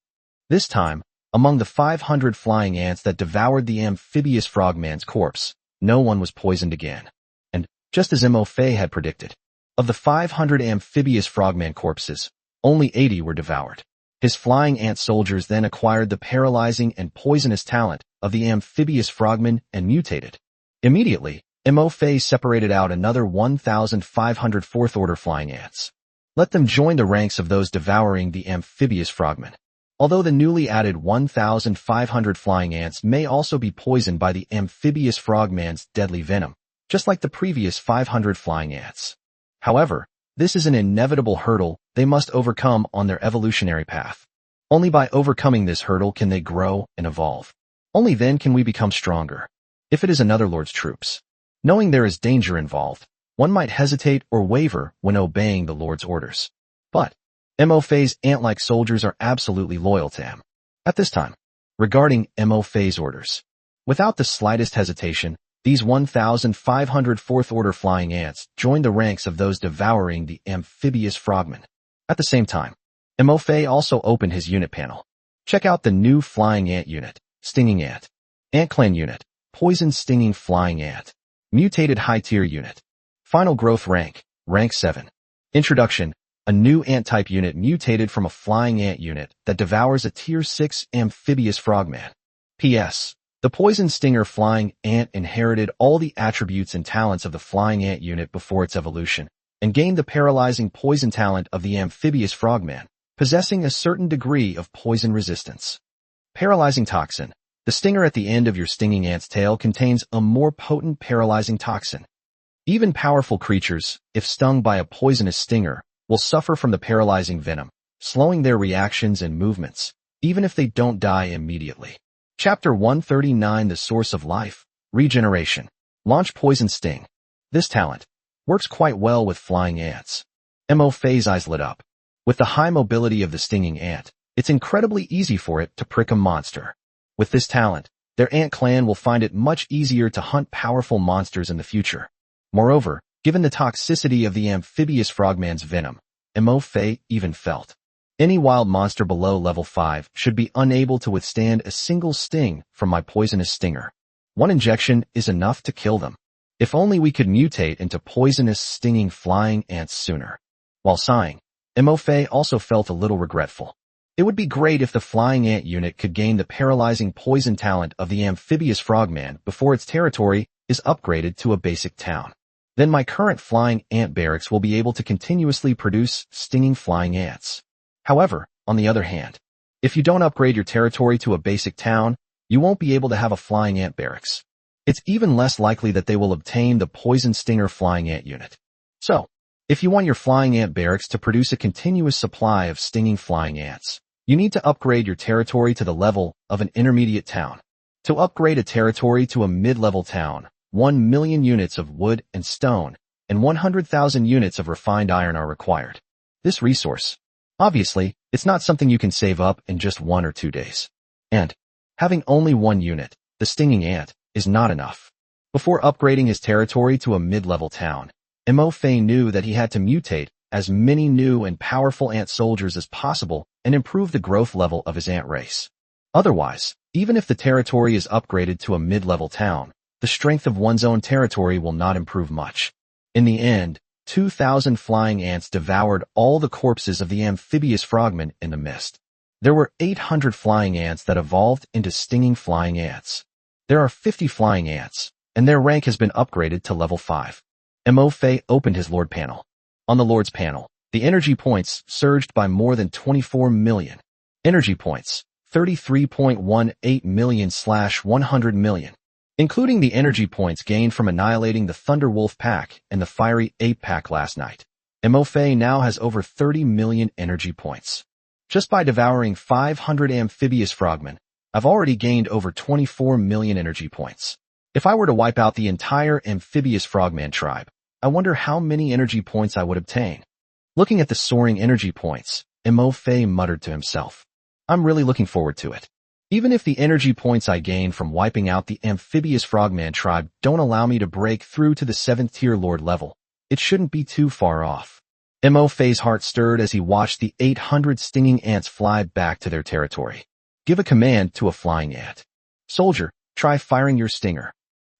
This time, among the 500 flying ants that devoured the amphibious frogman's corpse, no one was poisoned again. And, just as Mo had predicted, of the 500 amphibious frogman corpses, only 80 were devoured. His flying ant soldiers then acquired the paralyzing and poisonous talent of the amphibious frogman and mutated. Immediately, Mo separated out another 1,500 4th-order flying ants. Let them join the ranks of those devouring the amphibious frogman. Although the newly added 1,500 flying ants may also be poisoned by the amphibious frogman's deadly venom, just like the previous 500 flying ants. However, this is an inevitable hurdle they must overcome on their evolutionary path. Only by overcoming this hurdle can they grow and evolve. Only then can we become stronger. If it is another Lord's troops, knowing there is danger involved, one might hesitate or waver when obeying the Lord's orders. But Mo-Fei's ant-like soldiers are absolutely loyal to him. At this time, regarding Mo-Fei's orders, without the slightest hesitation, these 1,500 fourth-order flying ants joined the ranks of those devouring the amphibious frogmen. At the same time, Mo-Fei also opened his unit panel. Check out the new flying ant unit, stinging ant. Ant clan unit, poison stinging flying ant. Mutated high-tier unit. Final growth rank, rank 7. Introduction, a new ant-type unit mutated from a flying ant unit that devours a tier 6 amphibious frogman. P.S. The poison stinger flying ant inherited all the attributes and talents of the flying ant unit before its evolution, and gained the paralyzing poison talent of the amphibious frogman, possessing a certain degree of poison resistance. Paralyzing toxin. The stinger at the end of your stinging ant's tail contains a more potent paralyzing toxin. Even powerful creatures, if stung by a poisonous stinger, will suffer from the paralyzing venom, slowing their reactions and movements, even if they don't die immediately. Chapter 139 The Source of Life, Regeneration. Launch Poison Sting. This talent works quite well with flying ants. Mo-Fei's eyes lit up. With the high mobility of the stinging ant, it's incredibly easy for it to prick a monster. With this talent, their ant clan will find it much easier to hunt powerful monsters in the future. Moreover, given the toxicity of the amphibious frogman's venom, Mo-Fei even felt any wild monster below level 5 should be unable to withstand a single sting from my poisonous stinger. One injection is enough to kill them. If only we could mutate into poisonous stinging flying ants sooner. While sighing, Mo-Fei also felt a little regretful. It would be great if the flying ant unit could gain the paralyzing poison talent of the amphibious frogman before its territory is upgraded to a basic town. Then my current flying ant barracks will be able to continuously produce stinging flying ants. However, on the other hand, if you don't upgrade your territory to a basic town, you won't be able to have a flying ant barracks. It's even less likely that they will obtain the poison stinger flying ant unit. So, if you want your flying ant barracks to produce a continuous supply of stinging flying ants, you need to upgrade your territory to the level of an intermediate town. To upgrade a territory to a mid-level town, 1 million units of wood and stone and 100,000 units of refined iron are required. This resource, obviously, it's not something you can save up in just 1 or 2 days. And having only 1 unit, the stinging ant, is not enough. Before upgrading his territory to a mid-level town, Mo-Fei knew that he had to mutate as many new and powerful ant soldiers as possible and improve the growth level of his ant race. Otherwise, even if the territory is upgraded to a mid-level town, the strength of one's own territory will not improve much. In the end, 2,000 flying ants devoured all the corpses of the amphibious frogmen in the mist. There were 800 flying ants that evolved into stinging flying ants. There are 50 flying ants, and their rank has been upgraded to level 5. Mo-Fei opened his Lord panel. On the Lord's panel, the energy points surged by more than 24 million. Energy points, 33.18 million/100 million. Including the energy points gained from annihilating the Thunder Wolf pack and the Fiery Ape pack last night. Mo-Fei now has over 30 million energy points. Just by devouring 500 amphibious frogmen, I've already gained over 24 million energy points. If I were to wipe out the entire amphibious frogman tribe, I wonder how many energy points I would obtain. Looking at the soaring energy points, Mo-Fei muttered to himself, I'm really looking forward to it. Even if the energy points I gain from wiping out the amphibious frogman tribe don't allow me to break through to the 7th tier Lord level, it shouldn't be too far off. Mo-Fei's heart stirred as he watched the 800 stinging ants fly back to their territory. Give a command to a flying ant. Soldier, try firing your stinger.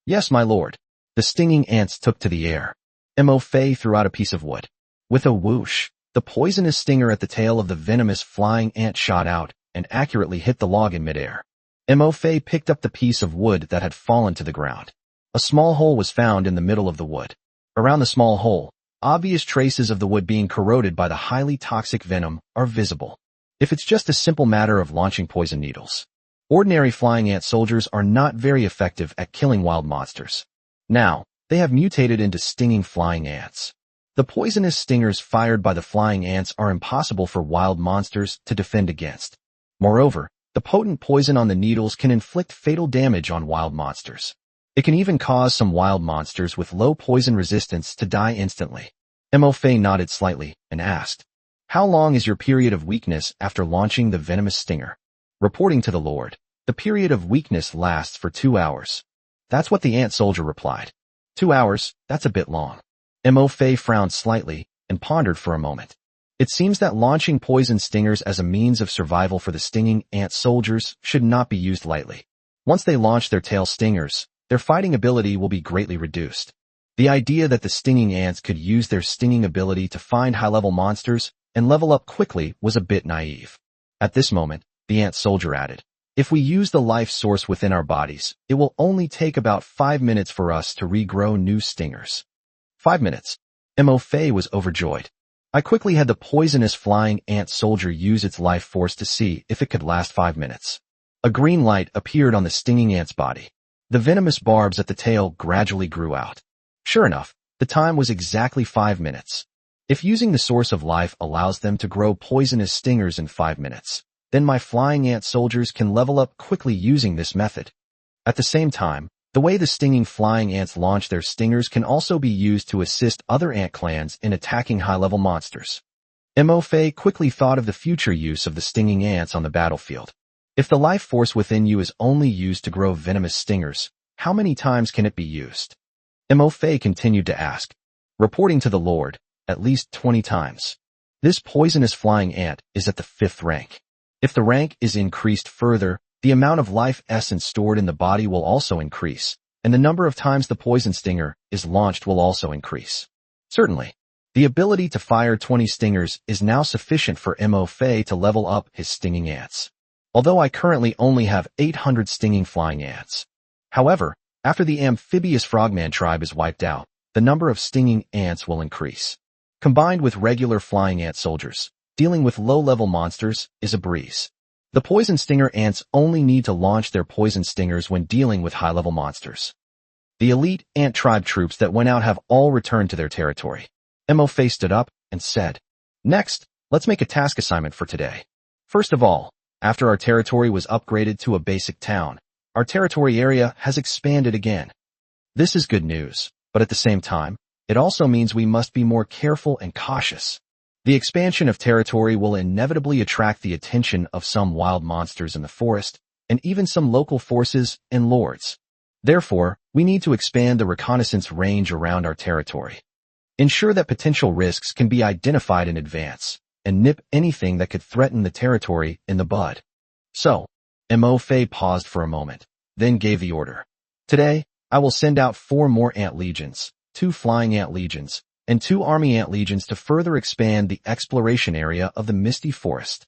Yes, my lord. The stinging ants took to the air. Mo-Fei threw out a piece of wood. With a whoosh, the poisonous stinger at the tail of the venomous flying ant shot out and accurately hit the log in midair. Mo-Fei picked up the piece of wood that had fallen to the ground. A small hole was found in the middle of the wood. Around the small hole, obvious traces of the wood being corroded by the highly toxic venom are visible. If it's just a simple matter of launching poison needles, ordinary flying ant soldiers are not very effective at killing wild monsters. Now, they have mutated into stinging flying ants. The poisonous stingers fired by the flying ants are impossible for wild monsters to defend against. Moreover, the potent poison on the needles can inflict fatal damage on wild monsters. It can even cause some wild monsters with low poison resistance to die instantly. Mo Fei nodded slightly and asked, "How long is your period of weakness after launching the venomous stinger?" Reporting to the Lord, "The period of weakness lasts for 2 hours." That's what the ant soldier replied. 2 hours, that's a bit long. Mo Fei frowned slightly and pondered for a moment. It seems that launching poison stingers as a means of survival for the stinging ant soldiers should not be used lightly. Once they launch their tail stingers, their fighting ability will be greatly reduced. The idea that the stinging ants could use their stinging ability to find high-level monsters and level up quickly was a bit naive. At this moment, the ant soldier added, "If we use the life source within our bodies, it will only take about 5 minutes for us to regrow new stingers." 5 minutes. Mo Fei was overjoyed. I quickly had the poisonous flying ant soldier use its life force to see if it could last 5 minutes. A green light appeared on the stinging ant's body. The venomous barbs at the tail gradually grew out. Sure enough, the time was exactly 5 minutes. If using the source of life allows them to grow poisonous stingers in 5 minutes, then my flying ant soldiers can level up quickly using this method. At the same time, the way the stinging flying ants launch their stingers can also be used to assist other ant clans in attacking high-level monsters. Mo Fei quickly thought of the future use of the stinging ants on the battlefield. If the life force within you is only used to grow venomous stingers, how many times can it be used? Mo Fei continued to ask. Reporting to the Lord, at least 20 times. This poisonous flying ant is at the 5th rank. If the rank is increased further, the amount of life essence stored in the body will also increase, and the number of times the poison stinger is launched will also increase. Certainly, the ability to fire 20 stingers is now sufficient for Mo Fei to level up his stinging ants. Although I currently only have 800 stinging flying ants. However, after the amphibious frogman tribe is wiped out, the number of stinging ants will increase. Combined with regular flying ant soldiers, dealing with low-level monsters is a breeze. The poison stinger ants only need to launch their poison stingers when dealing with high-level monsters. The elite ant tribe troops that went out have all returned to their territory. Mo Fei stood up and said, "Next, let's make a task assignment for today. First of all, after our territory was upgraded to a basic town, our territory area has expanded again. This is good news, but at the same time, it also means we must be more careful and cautious. The expansion of territory will inevitably attract the attention of some wild monsters in the forest, and even some local forces and lords. Therefore, we need to expand the reconnaissance range around our territory. Ensure that potential risks can be identified in advance, and nip anything that could threaten the territory in the bud." So, Mo Fei paused for a moment, then gave the order. "Today, I will send out 4 more ant legions, 2 flying ant legions, and 2 army ant legions to further expand the exploration area of the misty forest."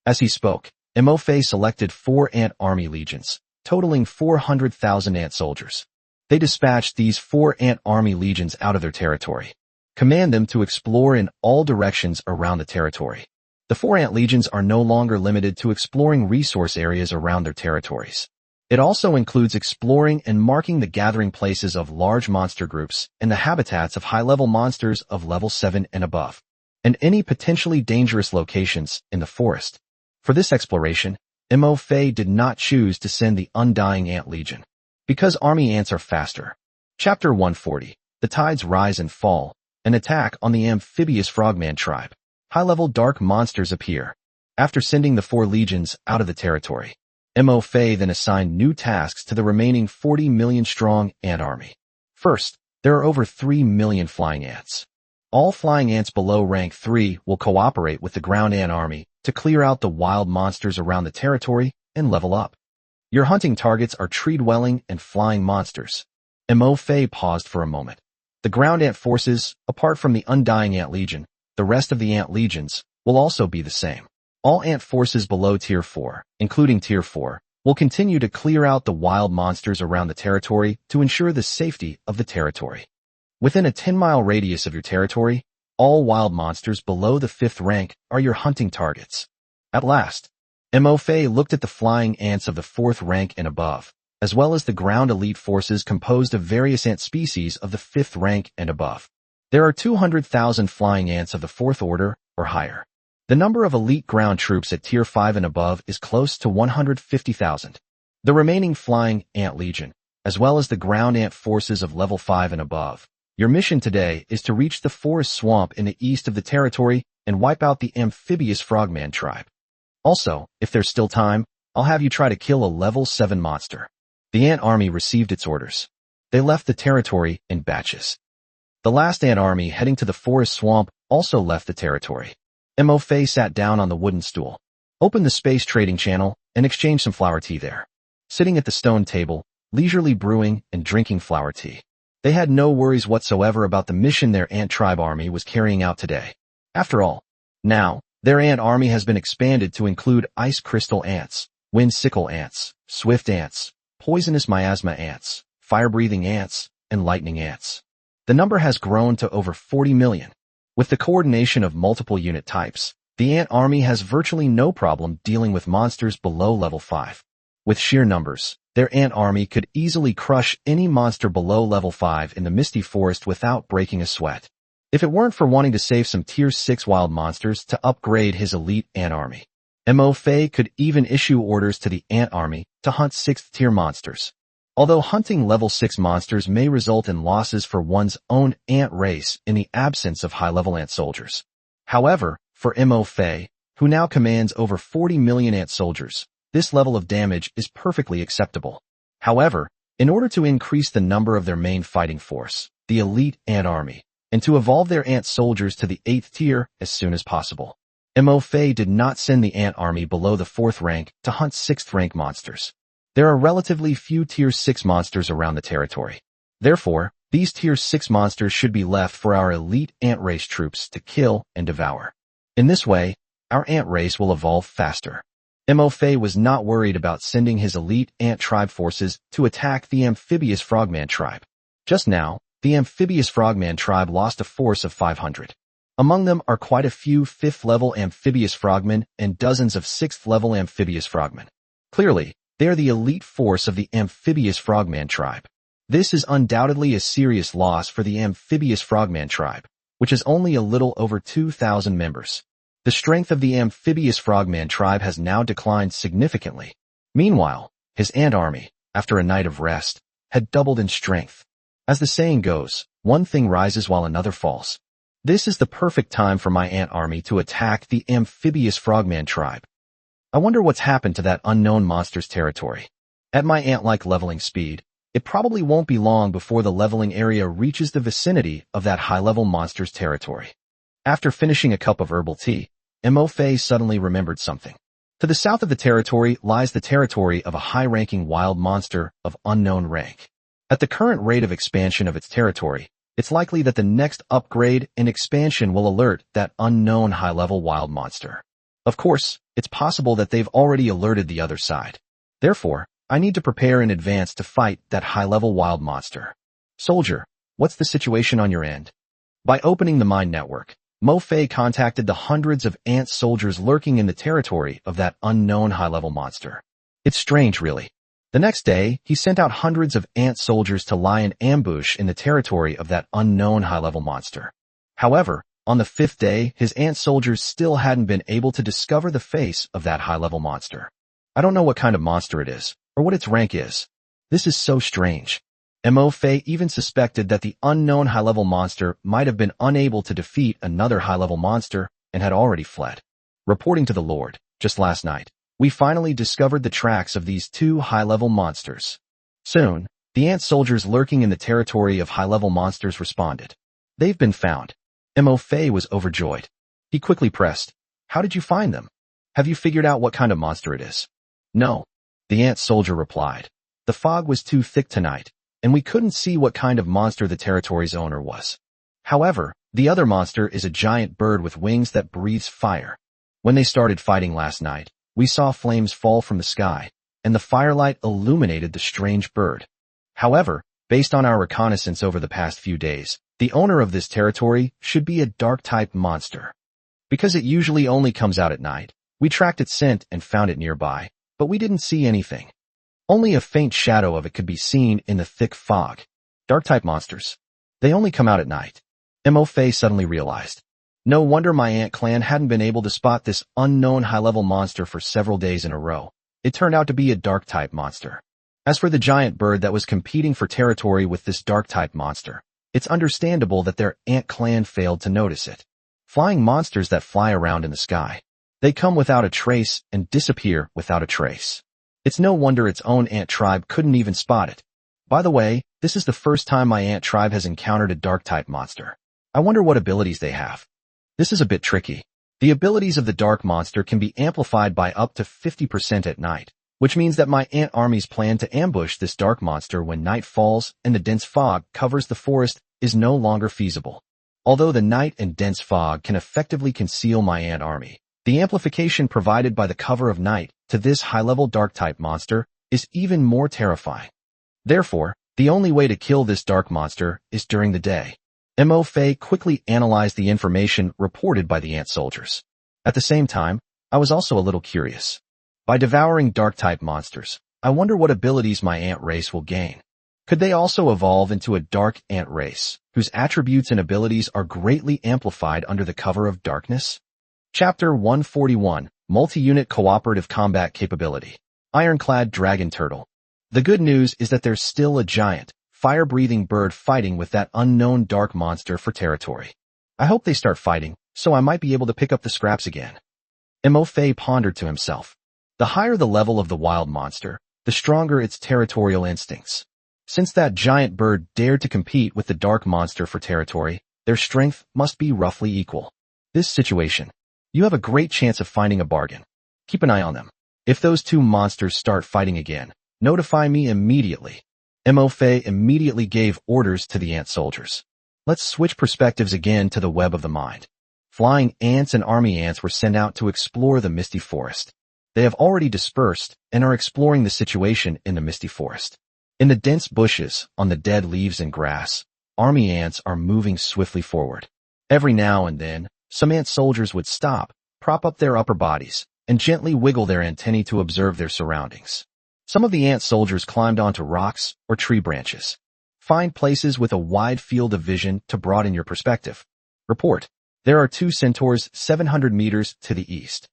As he spoke, Mo Fei selected 4 ant army legions, totaling 400,000 ant soldiers. They dispatched these 4 ant army legions out of their territory. Command them to explore in all directions around the territory. The 4 ant legions are no longer limited to exploring resource areas around their territories. It also includes exploring and marking the gathering places of large monster groups and the habitats of high-level monsters of level 7 and above, and any potentially dangerous locations in the forest. For this exploration, Mo Fei did not choose to send the Undying Ant Legion, because army ants are faster. Chapter 140. The Tides Rise and Fall. An attack on the amphibious frogman tribe. High-level dark monsters appear. After sending the 4 legions out of the territory, Mo Fei then assigned new tasks to the remaining 40 million strong ant army. First, there are over 3 million flying ants. All flying ants below rank 3 will cooperate with the ground ant army to clear out the wild monsters around the territory and level up. Your hunting targets are tree-dwelling and flying monsters. Mo Fei paused for a moment. The ground ant forces, apart from the Undying Ant Legion, the rest of the ant legions, will also be the same. All ant forces below Tier 4, including Tier 4, will continue to clear out the wild monsters around the territory to ensure the safety of the territory. Within a 10-mile radius of your territory, all wild monsters below the 5th rank are your hunting targets. At last, Mo Fei looked at the flying ants of the 4th rank and above, as well as the ground elite forces composed of various ant species of the 5th rank and above. There are 200,000 flying ants of the 4th order or higher. The number of elite ground troops at Tier 5 and above is close to 150,000. The remaining flying ant legion, as well as the ground ant forces of level 5 and above. Your mission today is to reach the forest swamp in the east of the territory and wipe out the amphibious frogman tribe. Also, if there's still time, I'll have you try to kill a level 7 monster. The ant army received its orders. They left the territory in batches. The last ant army heading to the forest swamp also left the territory. Mo Fei sat down on the wooden stool, opened the space trading channel, and exchanged some flower tea there. Sitting at the stone table, leisurely brewing and drinking flower tea. They had no worries whatsoever about the mission their ant tribe army was carrying out today. After all, now, their ant army has been expanded to include ice crystal ants, wind sickle ants, swift ants, poisonous miasma ants, fire-breathing ants, and lightning ants. The number has grown to over 40 million. With the coordination of multiple unit types, the ant army has virtually no problem dealing with monsters below level 5. With sheer numbers, their ant army could easily crush any monster below level 5 in the misty forest without breaking a sweat. If it weren't for wanting to save some Tier 6 wild monsters to upgrade his elite ant army, Mo Fei could even issue orders to the ant army to hunt 6th tier monsters. Although hunting level 6 monsters may result in losses for one's own ant race in the absence of high-level ant soldiers. However, for Mo Fei, who now commands over 40 million ant soldiers, this level of damage is perfectly acceptable. However, in order to increase the number of their main fighting force, the elite ant army, and to evolve their ant soldiers to the 8th tier as soon as possible, Mo Fei did not send the ant army below the 4th rank to hunt 6th rank monsters. There are relatively few Tier 6 monsters around the territory. Therefore, these Tier 6 monsters should be left for our elite ant race troops to kill and devour. In this way, our ant race will evolve faster. Mo Fei was not worried about sending his elite ant tribe forces to attack the amphibious frogman tribe. Just now, the amphibious frogman tribe lost a force of 500. Among them are quite a few 5th-level amphibious frogmen and dozens of 6th-level amphibious frogmen. Clearly, they are the elite force of the amphibious frogman tribe. This is undoubtedly a serious loss for the amphibious frogman tribe, which is only a little over 2,000 members. The strength of the amphibious frogman tribe has now declined significantly. Meanwhile, his ant army, after a night of rest, had doubled in strength. As the saying goes, one thing rises while another falls. This is the perfect time for my ant army to attack the amphibious frogman tribe. I wonder what's happened to that unknown monster's territory. At my ant-like leveling speed, it probably won't be long before the leveling area reaches the vicinity of that high-level monster's territory. After finishing a cup of herbal tea, Mo Fei suddenly remembered something. To the south of the territory lies the territory of a high-ranking wild monster of unknown rank. At the current rate of expansion of its territory, it's likely that the next upgrade and expansion will alert that unknown high-level wild monster. Of course, it's possible that they've already alerted the other side. Therefore, I need to prepare in advance to fight that high-level wild monster. Soldier, what's the situation on your end? By opening the Mind Network, Mo Fei contacted the hundreds of ant soldiers lurking in the territory of that unknown high-level monster. It's strange, really. The next day, he sent out hundreds of ant soldiers to lie in ambush in the territory of that unknown high-level monster. However, on the 5th day, his ant soldiers still hadn't been able to discover the face of that high-level monster. I don't know what kind of monster it is, or what its rank is. This is so strange. Mo Fei even suspected that the unknown high-level monster might have been unable to defeat another high-level monster and had already fled. Reporting to the Lord, just last night, we finally discovered the tracks of these 2 high-level monsters. Soon, the ant soldiers lurking in the territory of high-level monsters responded. They've been found. Mo Fei was overjoyed. He quickly pressed, "How did you find them? Have you figured out what kind of monster it is?" "No," the ant soldier replied. "The fog was too thick tonight, and we couldn't see what kind of monster the territory's owner was. However, the other monster is a giant bird with wings that breathes fire. When they started fighting last night, we saw flames fall from the sky, and the firelight illuminated the strange bird. However, based on our reconnaissance over the past few days, the owner of this territory should be a dark-type monster. Because it usually only comes out at night, We tracked its scent and found it nearby, but we didn't see anything. Only a faint shadow of it could be seen in the thick fog. Dark-type monsters. They only come out at night. Mo-Fei suddenly realized. No wonder my ant clan hadn't been able to spot this unknown high-level monster for several days in a row. It turned out to be a dark-type monster. As for the giant bird that was competing for territory with this dark-type monster, it's understandable that their ant clan failed to notice it. Flying monsters that fly around in the sky. They come without a trace and disappear without a trace. It's no wonder its own ant tribe couldn't even spot it. By the way, this is the first time my ant tribe has encountered a dark-type monster. I wonder what abilities they have. This is a bit tricky. The abilities of the dark monster can be amplified by up to 50% at night, which means that my ant army's plan to ambush this dark monster when night falls and the dense fog covers the forest is no longer feasible. Although the night and dense fog can effectively conceal my ant army, the amplification provided by the cover of night to this high-level dark-type monster is even more terrifying. Therefore, the only way to kill this dark monster is during the day. Mo-Fei quickly analyzed the information reported by the ant soldiers. At the same time, I was also a little curious. By devouring dark-type monsters, I wonder what abilities my ant race will gain. Could they also evolve into a dark ant race, whose attributes and abilities are greatly amplified under the cover of darkness? Chapter 141, Multi-Unit Cooperative Combat Capability. Ironclad Dragon Turtle. The good news is that there's still a giant, fire-breathing bird fighting with that unknown dark monster for territory. I hope they start fighting, so I might be able to pick up the scraps again. Mo-Fei pondered to himself. The higher the level of the wild monster, the stronger its territorial instincts. Since that giant bird dared to compete with the dark monster for territory, their strength must be roughly equal. This situation. You have a great chance of finding a bargain. Keep an eye on them. If those two monsters start fighting again, notify me immediately. Mo-Fei immediately gave orders to the ant soldiers. Let's switch perspectives again to the web of the mind. Flying ants and army ants were sent out to explore the misty forest. They have already dispersed and are exploring the situation in the misty forest. In the dense bushes, on the dead leaves and grass, army ants are moving swiftly forward. Every now and then, some ant soldiers would stop, prop up their upper bodies, and gently wiggle their antennae to observe their surroundings. Some of the ant soldiers climbed onto rocks or tree branches. Find places with a wide field of vision to broaden your perspective. Report. There are 2 centaurs 700 meters to the east.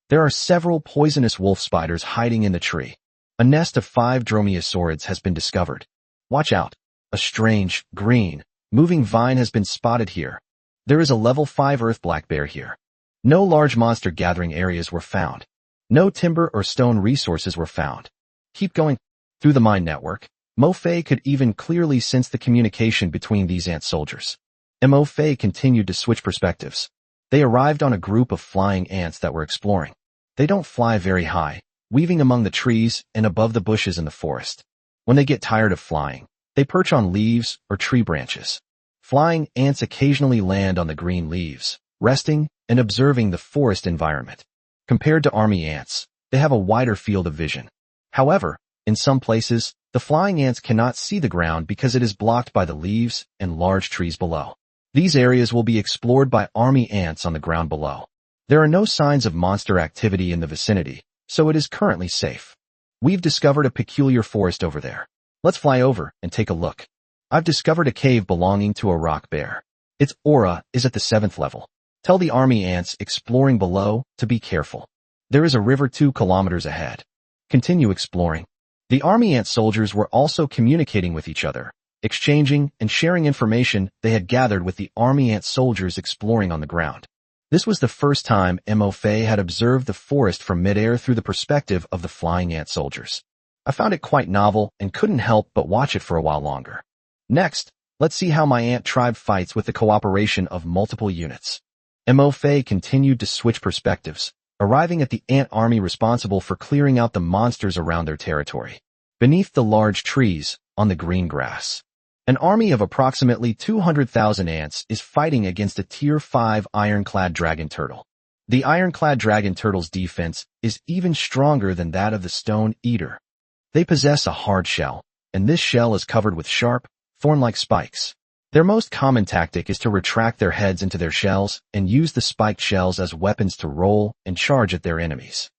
There are several poisonous wolf spiders hiding in the tree. A nest of 5 dromaeosaurids has been discovered. Watch out. A strange, green, moving vine has been spotted here. There is a level 5 earth black bear here. No large monster gathering areas were found. No timber or stone resources were found. Keep going. Through the mind network, Mo-Fei could even clearly sense the communication between these ant soldiers. Mo-Fei continued to switch perspectives. They arrived on a group of flying ants that were exploring. They don't fly very high, weaving among the trees and above the bushes in the forest. When they get tired of flying, they perch on leaves or tree branches. Flying ants occasionally land on the green leaves, resting and observing the forest environment. Compared to army ants, they have a wider field of vision. However, in some places, the flying ants cannot see the ground because it is blocked by the leaves and large trees below. These areas will be explored by army ants on the ground below. There are no signs of monster activity in the vicinity, so it is currently safe. We've discovered a peculiar forest over there. Let's fly over and take a look. I've discovered a cave belonging to a rock bear. Its aura is at the 7th level. Tell the army ants exploring below to be careful. There is a river 2 kilometers ahead. Continue exploring. The army ant soldiers were also communicating with each other, exchanging and sharing information they had gathered with the army ant soldiers exploring on the ground. This was the first time Mo-Fei had observed the forest from midair through the perspective of the flying ant soldiers. I found it quite novel and couldn't help but watch it for a while longer. Next, let's see how my ant tribe fights with the cooperation of multiple units. Mo-Fei continued to switch perspectives, arriving at the ant army responsible for clearing out the monsters around their territory. Beneath the large trees, on the green grass, an army of approximately 200,000 ants is fighting against a Tier 5 ironclad dragon turtle. The ironclad dragon turtle's defense is even stronger than that of the stone eater. They possess a hard shell, and this shell is covered with sharp, thorn-like spikes. Their most common tactic is to retract their heads into their shells and use the spiked shells as weapons to roll and charge at their enemies.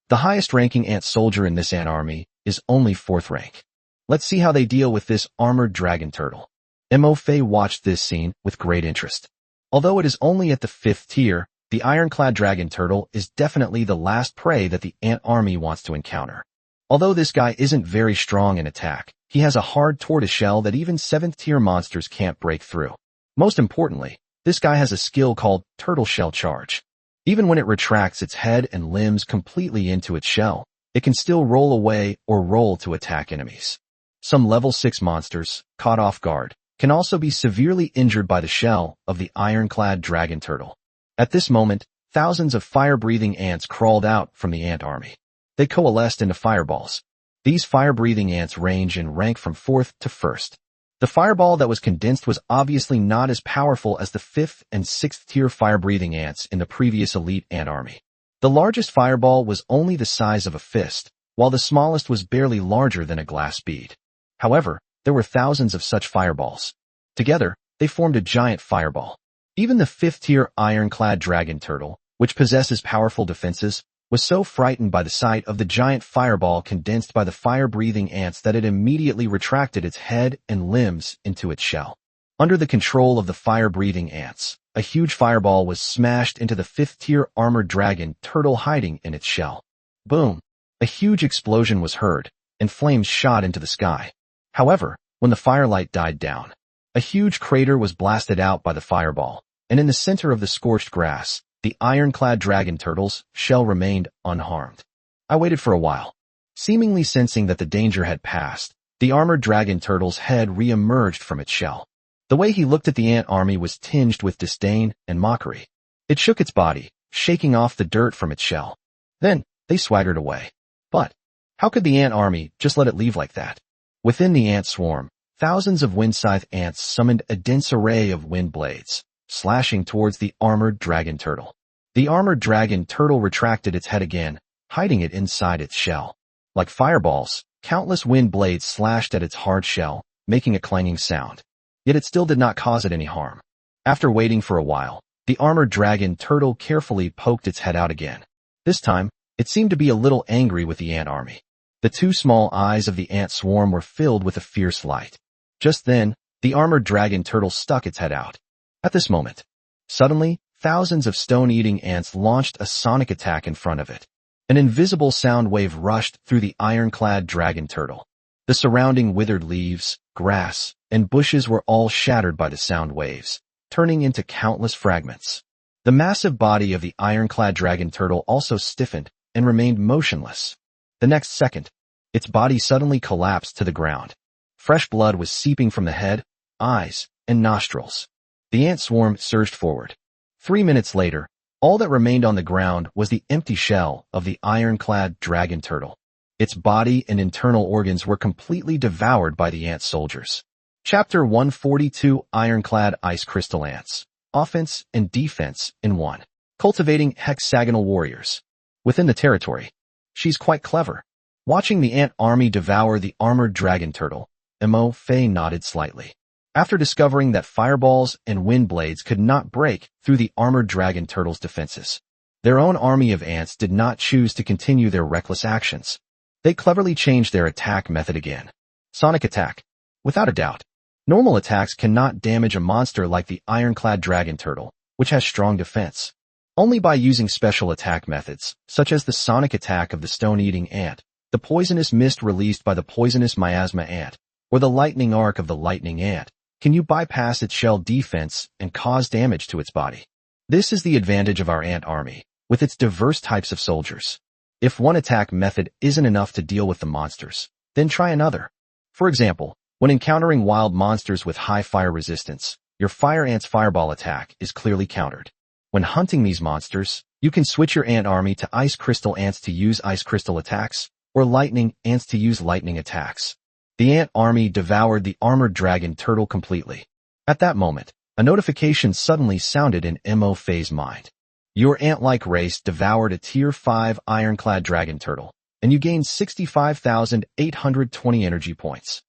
The highest-ranking ant soldier in this ant army is only 4th rank. Let's see how they deal with this armored dragon turtle. Mo-Fei watched this scene with great interest. Although it is only at the 5th tier, the ironclad dragon turtle is definitely the last prey that the ant army wants to encounter. Although this guy isn't very strong in attack, he has a hard tortoise shell that even 7th tier monsters can't break through. Most importantly, this guy has a skill called turtle shell charge. Even when it retracts its head and limbs completely into its shell, it can still roll away or roll to attack enemies. Some level 6 monsters, caught off guard, can also be severely injured by the shell of the ironclad dragon turtle. At this moment, thousands of fire-breathing ants crawled out from the ant army. They coalesced into fireballs. These fire-breathing ants range in rank from 4th to 1st. The fireball that was condensed was obviously not as powerful as the 5th and 6th tier fire-breathing ants in the previous elite ant army. The largest fireball was only the size of a fist, while the smallest was barely larger than a glass bead. However, there were thousands of such fireballs. Together, they formed a giant fireball. Even the 5th tier ironclad dragon turtle, which possesses powerful defenses, was so frightened by the sight of the giant fireball condensed by the fire-breathing ants that it immediately retracted its head and limbs into its shell. Under the control of the fire-breathing ants, a huge fireball was smashed into the 5th tier armored dragon turtle hiding in its shell. Boom! A huge explosion was heard, and flames shot into the sky. However, when the firelight died down, a huge crater was blasted out by the fireball, and in the center of the scorched grass, the ironclad dragon turtle's shell remained unharmed. I waited for a while. Seemingly sensing that the danger had passed, the armored dragon turtle's head re-emerged from its shell. The way he looked at the ant army was tinged with disdain and mockery. It shook its body, shaking off the dirt from its shell. Then, they swaggered away. But, how could the ant army just let it leave like that? Within the ant swarm, thousands of wind scythe ants summoned a dense array of wind blades, slashing towards the armored dragon turtle. The armored dragon turtle retracted its head again, hiding it inside its shell. Like fireballs, countless wind blades slashed at its hard shell, making a clanging sound. Yet it still did not cause it any harm. After waiting for a while, the armored dragon turtle carefully poked its head out again. This time, it seemed to be a little angry with the ant army. The 2 small eyes of the ant swarm were filled with a fierce light. Just then, the armored dragon turtle stuck its head out. At this moment, suddenly, thousands of stone-eating ants launched a sonic attack in front of it. An invisible sound wave rushed through the ironclad dragon turtle. The surrounding withered leaves, grass, and bushes were all shattered by the sound waves, turning into countless fragments. The massive body of the ironclad dragon turtle also stiffened and remained motionless. The next second, its body suddenly collapsed to the ground. Fresh blood was seeping from the head, eyes, and nostrils. The ant swarm surged forward. 3 minutes later, all that remained on the ground was the empty shell of the ironclad dragon turtle. Its body and internal organs were completely devoured by the ant soldiers. Chapter 142 Ironclad Ice Crystal Ants. Offense and Defense in 1. Cultivating Hexagonal Warriors. Within the territory. She's quite clever. Watching the ant army devour the armored dragon turtle, Mo-Fei nodded slightly. After discovering that fireballs and wind blades could not break through the armored dragon turtle's defenses, their own army of ants did not choose to continue their reckless actions. They cleverly changed their attack method again. Sonic attack. Without a doubt. Normal attacks cannot damage a monster like the ironclad dragon turtle, which has strong defense. Only by using special attack methods, such as the sonic attack of the stone-eating ant, the poisonous mist released by the poisonous miasma ant, or the lightning arc of the lightning ant, can you bypass its shell defense and cause damage to its body. This is the advantage of our ant army, with its diverse types of soldiers. If one attack method isn't enough to deal with the monsters, then try another. For example, when encountering wild monsters with high fire resistance, your fire ant's fireball attack is clearly countered. When hunting these monsters, you can switch your ant army to ice crystal ants to use ice crystal attacks, or lightning ants to use lightning attacks. The ant army devoured the armored dragon turtle completely. At that moment, a notification suddenly sounded in Mo-Fei's mind. Your ant-like race devoured a Tier 5 ironclad dragon turtle, and you gained 65,820 energy points.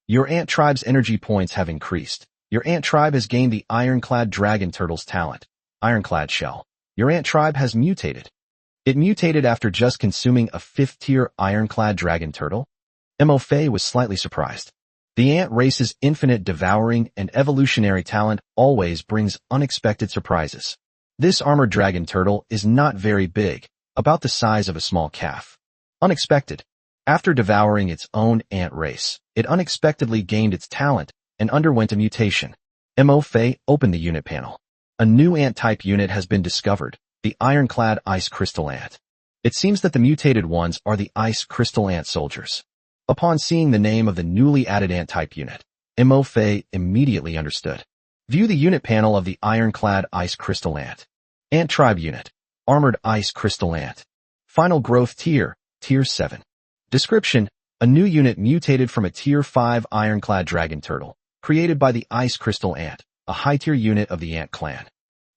Your ant tribe's energy points have increased, Your ant tribe has gained the ironclad dragon turtle's talent, ironclad shell. Your ant tribe has mutated. It mutated after just consuming a 5th-tier ironclad dragon turtle? Mo was slightly surprised. The ant race's infinite devouring and evolutionary talent always brings unexpected surprises. This armored dragon turtle is not very big, about the size of a small calf. Unexpected. After devouring its own ant race, it unexpectedly gained its talent and underwent a mutation. Mo opened the unit panel. A new ant-type unit has been discovered, the ironclad ice crystal ant. It seems that the mutated ones are the ice crystal ant soldiers. Upon seeing the name of the newly added ant-type unit, Mo immediately understood. View the unit panel of the ironclad ice crystal ant. Ant tribe unit. Armored ice crystal ant. Final growth tier, tier 7. Description: a new unit mutated from a tier 5 ironclad dragon turtle, created by the ice crystal ant, a high-tier unit of the ant clan.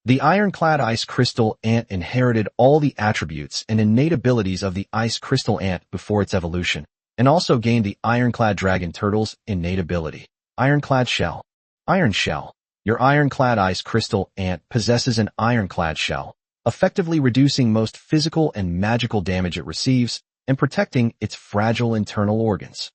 The ironclad ice crystal ant inherited all the attributes and innate abilities of the ice crystal ant before its evolution, and also gained the ironclad dragon turtle's innate ability, ironclad shell. Iron shell. Your ironclad ice crystal ant possesses an ironclad shell, effectively reducing most physical and magical damage it receives and protecting its fragile internal organs.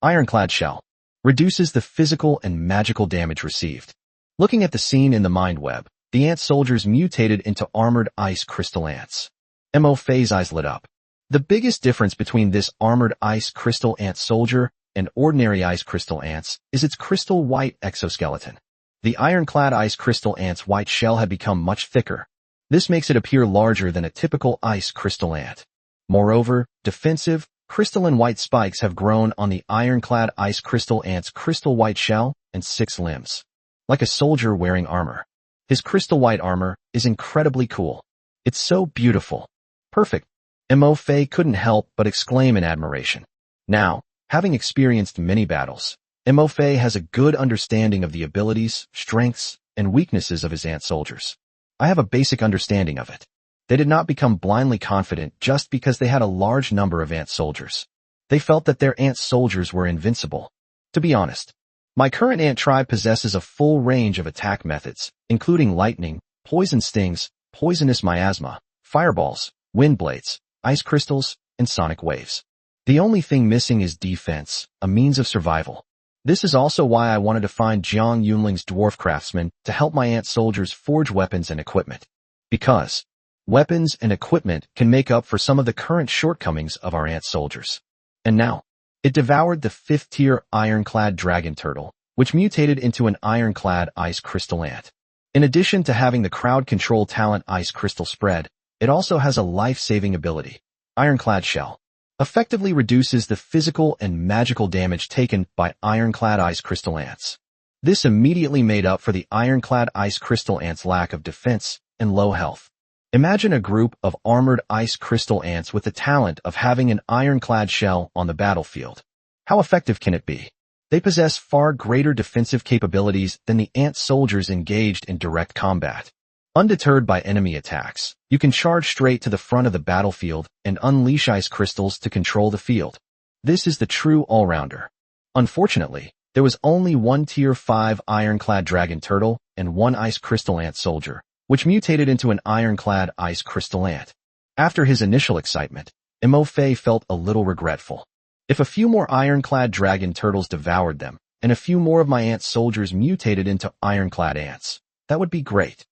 Ironclad shell reduces the physical and magical damage received. Looking at the scene in the mind web, the ant soldiers mutated into armored ice crystal ants. Mo's eyes lit up. The biggest difference between this armored ice crystal ant soldier and ordinary ice crystal ants is its crystal white exoskeleton. The ironclad ice crystal ant's white shell had become much thicker. This makes it appear larger than a typical ice crystal ant. Moreover, defensive, crystalline white spikes have grown on the ironclad ice crystal ant's crystal white shell and 6 limbs. Like a soldier wearing armor. His crystal white armor is incredibly cool. It's so beautiful. Perfect. Mo couldn't help but exclaim in admiration. Now, having experienced many battles, Mo has a good understanding of the abilities, strengths, and weaknesses of his ant soldiers. I have a basic understanding of it. They did not become blindly confident just because they had a large number of ant soldiers. They felt that their ant soldiers were invincible. To be honest, my current ant tribe possesses a full range of attack methods, including lightning, poison stings, poisonous miasma, fireballs, wind blades, ice crystals, and sonic waves. The only thing missing is defense, a means of survival. This is also why I wanted to find Jiang Yunling's dwarf craftsman to help my ant soldiers forge weapons and equipment. Because weapons and equipment can make up for some of the current shortcomings of our ant soldiers. And now, it devoured the 5th-tier ironclad dragon turtle, which mutated into an ironclad ice crystal ant. In addition to having the crowd control talent ice crystal spread, it also has a life-saving ability, ironclad shell. Effectively reduces the physical and magical damage taken by ironclad ice crystal ants. This immediately made up for the ironclad ice crystal ants' lack of defense and low health. Imagine a group of armored ice crystal ants with the talent of having an ironclad shell on the battlefield. How effective can it be? They possess far greater defensive capabilities than the ant soldiers engaged in direct combat. Undeterred by enemy attacks, you can charge straight to the front of the battlefield and unleash ice crystals to control the field. This is the true all-rounder. Unfortunately, there was only one tier 5 ironclad dragon turtle and one ice crystal ant soldier, which mutated into an ironclad ice crystal ant. After his initial excitement, Mo felt a little regretful. If a few more ironclad dragon turtles devoured them, and a few more of my ant soldiers mutated into ironclad ants, that would be great.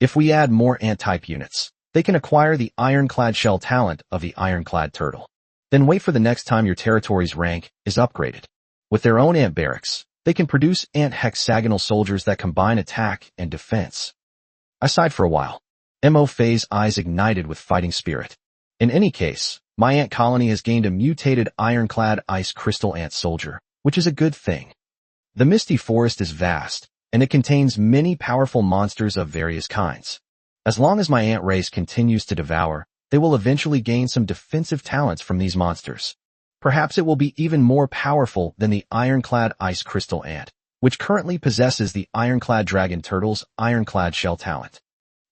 If we add more ant-type units, they can acquire the ironclad shell talent of the ironclad turtle. Then wait for the next time your territory's rank is upgraded. With their own ant barracks, they can produce ant hexagonal soldiers that combine attack and defense. I sighed for a while. Mo's eyes ignited with fighting spirit. In any case, my ant colony has gained a mutated ironclad ice crystal ant soldier, which is a good thing. The misty forest is vast, and it contains many powerful monsters of various kinds. As long as my ant race continues to devour, they will eventually gain some defensive talents from these monsters. Perhaps it will be even more powerful than the ironclad ice crystal ant, which currently possesses the ironclad dragon turtle's ironclad shell talent.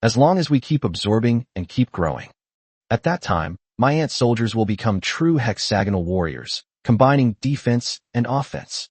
As long as we keep absorbing and keep growing. At that time, my ant soldiers will become true hexagonal warriors, combining defense and offense.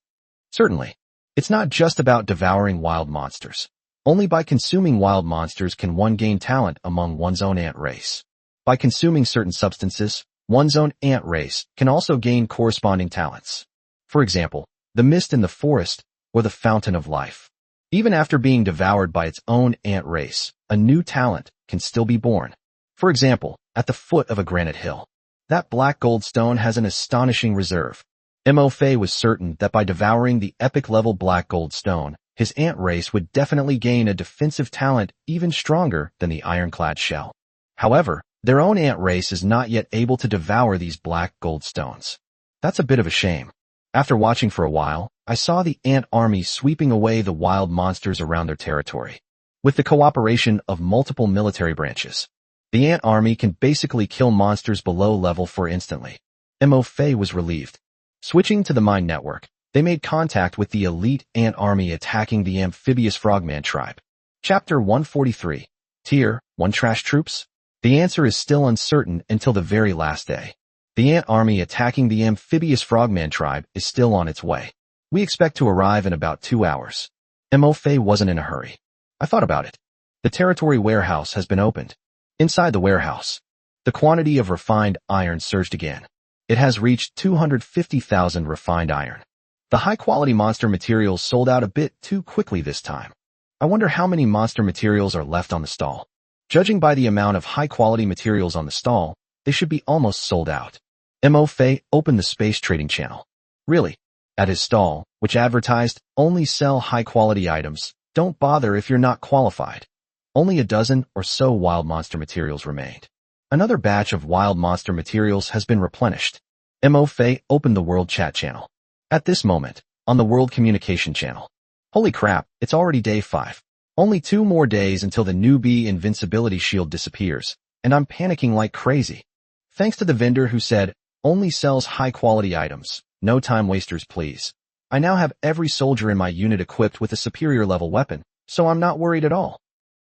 Certainly. It's not just about devouring wild monsters. Only by consuming wild monsters can one gain talent among one's own ant race. By consuming certain substances, one's own ant race can also gain corresponding talents. For example, the mist in the forest or the fountain of life. Even after being devoured by its own ant race, a new talent can still be born. For example, at the foot of a granite hill. That black gold stone has an astonishing reserve. Mo Fei was certain that by devouring the epic level black gold stone, his ant race would definitely gain a defensive talent even stronger than the ironclad shell. However, their own ant race is not yet able to devour these black gold stones. That's a bit of a shame. After watching for a while, I saw the ant army sweeping away the wild monsters around their territory. With the cooperation of multiple military branches, the ant army can basically kill monsters below level 4 instantly. Mo Fei was relieved. Switching to the mine network, they made contact with the elite ant army attacking the amphibious frogman tribe. Chapter 143. Tier 1 Trash Troops? The answer is still uncertain until the very last day. The ant army attacking the amphibious frogman tribe is still on its way. We expect to arrive in about 2 hours. Mo Fei wasn't in a hurry. I thought about it. The territory warehouse has been opened. Inside the warehouse, the quantity of refined iron surged again. It has reached 250,000 refined iron. The high-quality monster materials sold out a bit too quickly this time. I wonder how many monster materials are left on the stall. Judging by the amount of high-quality materials on the stall, they should be almost sold out. Mo Fei opened the space trading channel. Really? At his stall, which advertised, only sell high-quality items, don't bother if you're not qualified. Only a dozen or so wild monster materials remained. Another batch of wild monster materials has been replenished. Mo Fei opened the world chat channel. At this moment, on the world communication channel. Holy crap, it's already day 5. Only 2 more days until the newbie invincibility shield disappears, and I'm panicking like crazy. Thanks to the vendor who said, only sells high-quality items, no time wasters please. I now have every soldier in my unit equipped with a superior level weapon, so I'm not worried at all.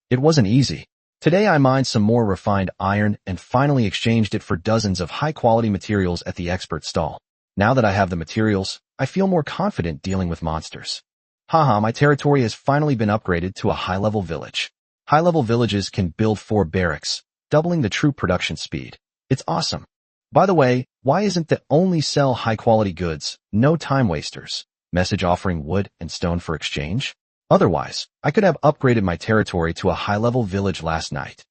It wasn't easy. Today I mined some more refined iron and finally exchanged it for dozens of high-quality materials at the expert stall. Now that I have the materials, I feel more confident dealing with monsters. Haha, my territory has finally been upgraded to a high-level village. High-level villages can build 4 barracks, doubling the troop production speed. It's awesome. By the way, why isn't the only sell high-quality goods, no time wasters, message offering wood and stone for exchange? Otherwise, I could have upgraded my territory to a high-level village last night.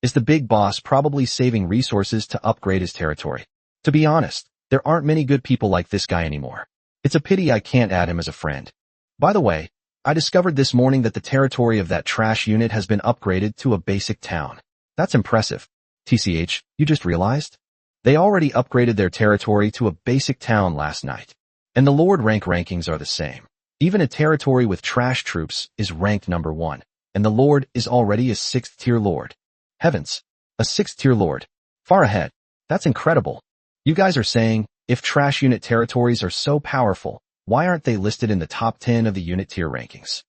Is the big boss probably saving resources to upgrade his territory? To be honest, there aren't many good people like this guy anymore. It's a pity I can't add him as a friend. By the way, I discovered this morning that the territory of that trash unit has been upgraded to a basic town. That's impressive. TCH, you just realized? They already upgraded their territory to a basic town last night. And the Lord rank rankings are the same. Even a territory with trash troops is ranked number 1, and the Lord is already a 6th tier Lord. Heavens, a 6th tier Lord. Far ahead. That's incredible. You guys are saying, if trash unit territories are so powerful, why aren't they listed in the top 10 of the unit tier rankings?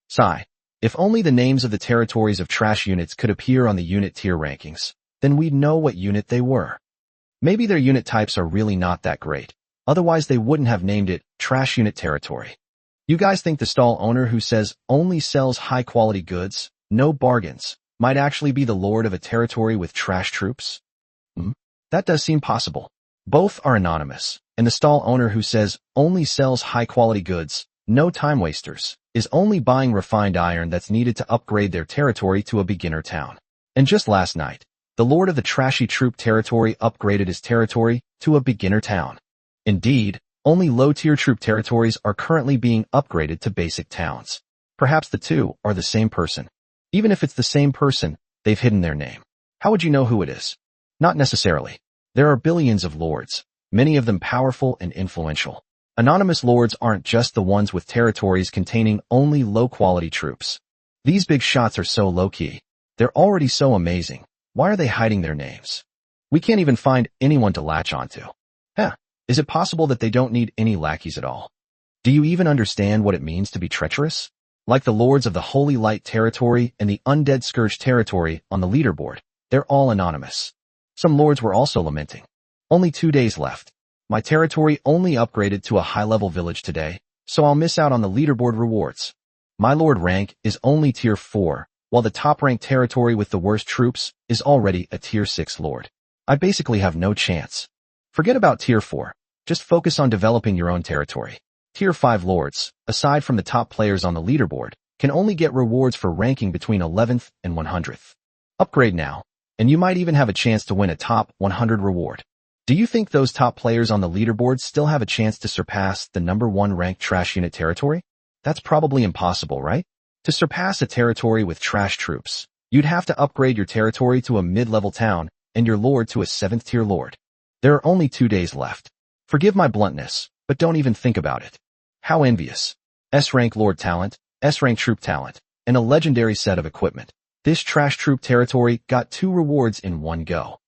Sigh. If only the names of the territories of trash units could appear on the unit tier rankings, then we'd know what unit they were. Maybe their unit types are really not that great. Otherwise they wouldn't have named it trash unit territory. You guys think the stall owner who says only sells high-quality goods, no bargains, might actually be the lord of a territory with trash troops? That does seem possible. Both are anonymous, and the stall owner who says only sells high-quality goods, no time wasters, is only buying refined iron that's needed to upgrade their territory to a beginner town. And just last night, the lord of the trashy troop territory upgraded his territory to a beginner town. Indeed, only low-tier troop territories are currently being upgraded to basic towns. Perhaps the two are the same person. Even if it's the same person, they've hidden their name. How would you know who it is? Not necessarily. There are billions of lords, many of them powerful and influential. Anonymous lords aren't just the ones with territories containing only low-quality troops. These big shots are so low-key. They're already so amazing. Why are they hiding their names? We can't even find anyone to latch onto. Is it possible that they don't need any lackeys at all? Do you even understand what it means to be treacherous? Like the lords of the Holy Light territory and the Undead Scourge territory on the leaderboard, they're all anonymous. Some lords were also lamenting. Only 2 days left. My territory only upgraded to a high-level village today, so I'll miss out on the leaderboard rewards. My lord rank is only tier 4, while the top-ranked territory with the worst troops is already a tier 6 lord. I basically have no chance. Forget about tier 4. Just focus on developing your own territory. Tier 5 lords, aside from the top players on the leaderboard, can only get rewards for ranking between 11th and 100th. Upgrade now, and you might even have a chance to win a top 100 reward. Do you think those top players on the leaderboard still have a chance to surpass the number 1 ranked trash unit territory? That's probably impossible, right? To surpass a territory with trash troops, you'd have to upgrade your territory to a mid-level town and your lord to a 7th tier lord. There are only 2 days left. Forgive my bluntness, but don't even think about it. How envious. S-rank lord talent, S-rank troop talent, and a legendary set of equipment. This trash troop territory got 2 rewards in one go.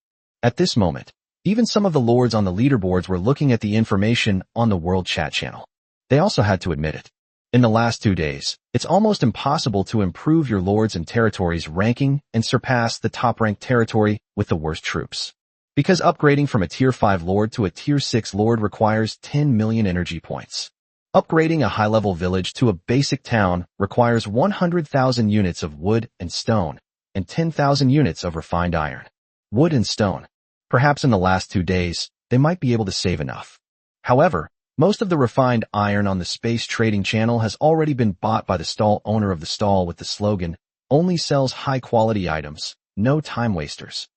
At this moment, even some of the lords on the leaderboards were looking at the information on the world chat channel. They also had to admit it. In the last 2 days, it's almost impossible to improve your lords and territories ranking and surpass the top-ranked territory with the worst troops. Because upgrading from a tier 5 lord to a tier 6 lord requires 10 million energy points. Upgrading a high-level village to a basic town requires 100,000 units of wood and stone and 10,000 units of refined iron. Wood and stone. Perhaps in the last 2 days, they might be able to save enough. However, most of the refined iron on the space trading channel has already been bought by the stall owner of the stall with the slogan, "Only sells high-quality items, no time wasters."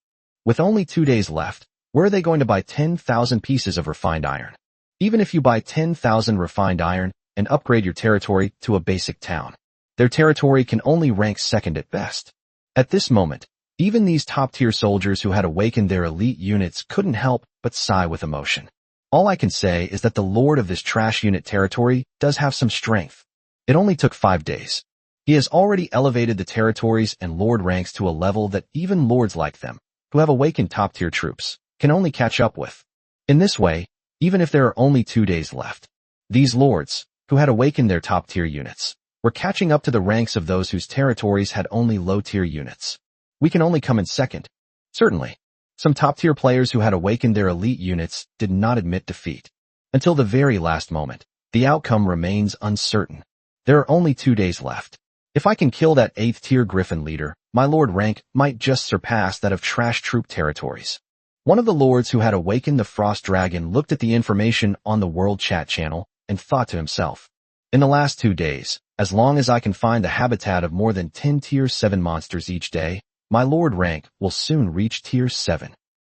With only 2 days left, where are they going to buy 10,000 pieces of refined iron? Even if you buy 10,000 refined iron and upgrade your territory to a basic town, their territory can only rank 2nd at best. At this moment, even these top-tier soldiers who had awakened their elite units couldn't help but sigh with emotion. All I can say is that the lord of this trash unit territory does have some strength. It only took 5 days. He has already elevated the territories and lord ranks to a level that even lords like them, who have awakened top-tier troops, can only catch up with. In this way, even if there are only 2 days left, these lords, who had awakened their top-tier units, were catching up to the ranks of those whose territories had only low-tier units. We can only come in second. Certainly. Some top-tier players who had awakened their elite units did not admit defeat. Until the very last moment, the outcome remains uncertain. There are only 2 days left. If I can kill that 8th tier Griffin leader, my lord rank might just surpass that of trash troop territories. One of the lords who had awakened the Frost Dragon looked at the information on the world chat channel and thought to himself, in the last 2 days, as long as I can find the habitat of more than 10 tier 7 monsters each day, my lord rank will soon reach tier 7.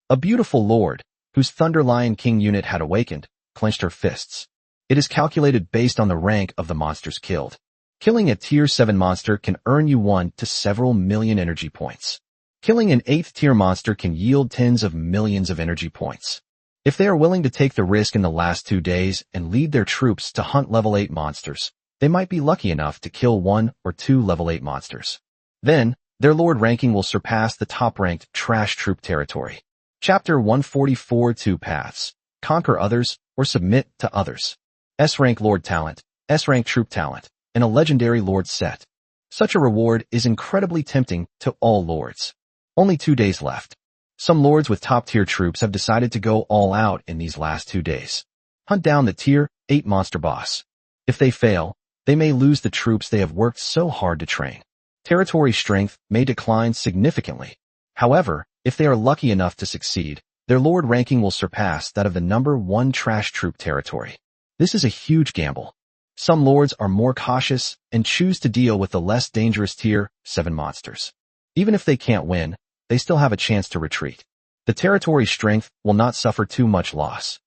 A beautiful lord, whose Thunder Lion King unit had awakened, clenched her fists. It is calculated based on the rank of the monsters killed. Killing a tier 7 monster can earn you 1 to several million energy points. Killing an 8th tier monster can yield tens of millions of energy points. If they are willing to take the risk in the last 2 days and lead their troops to hunt level 8 monsters, they might be lucky enough to kill 1 or 2 level 8 monsters. Then, their lord ranking will surpass the top-ranked trash troop territory. Chapter 144 2 Paths. Conquer others or submit to others. S-rank lord talent, S-rank troop talent, and a legendary lord set. Such a reward is incredibly tempting to all lords. Only 2 days left. Some lords with top-tier troops have decided to go all out in these last 2 days. Hunt down the tier 8 monster boss. If they fail, they may lose the troops they have worked so hard to train. Territory strength may decline significantly. However, if they are lucky enough to succeed, their lord ranking will surpass that of the number 1 trash troop territory. This is a huge gamble. Some lords are more cautious and choose to deal with the less dangerous tier 7 monsters. Even if they can't win, they still have a chance to retreat. The territory strength will not suffer too much loss.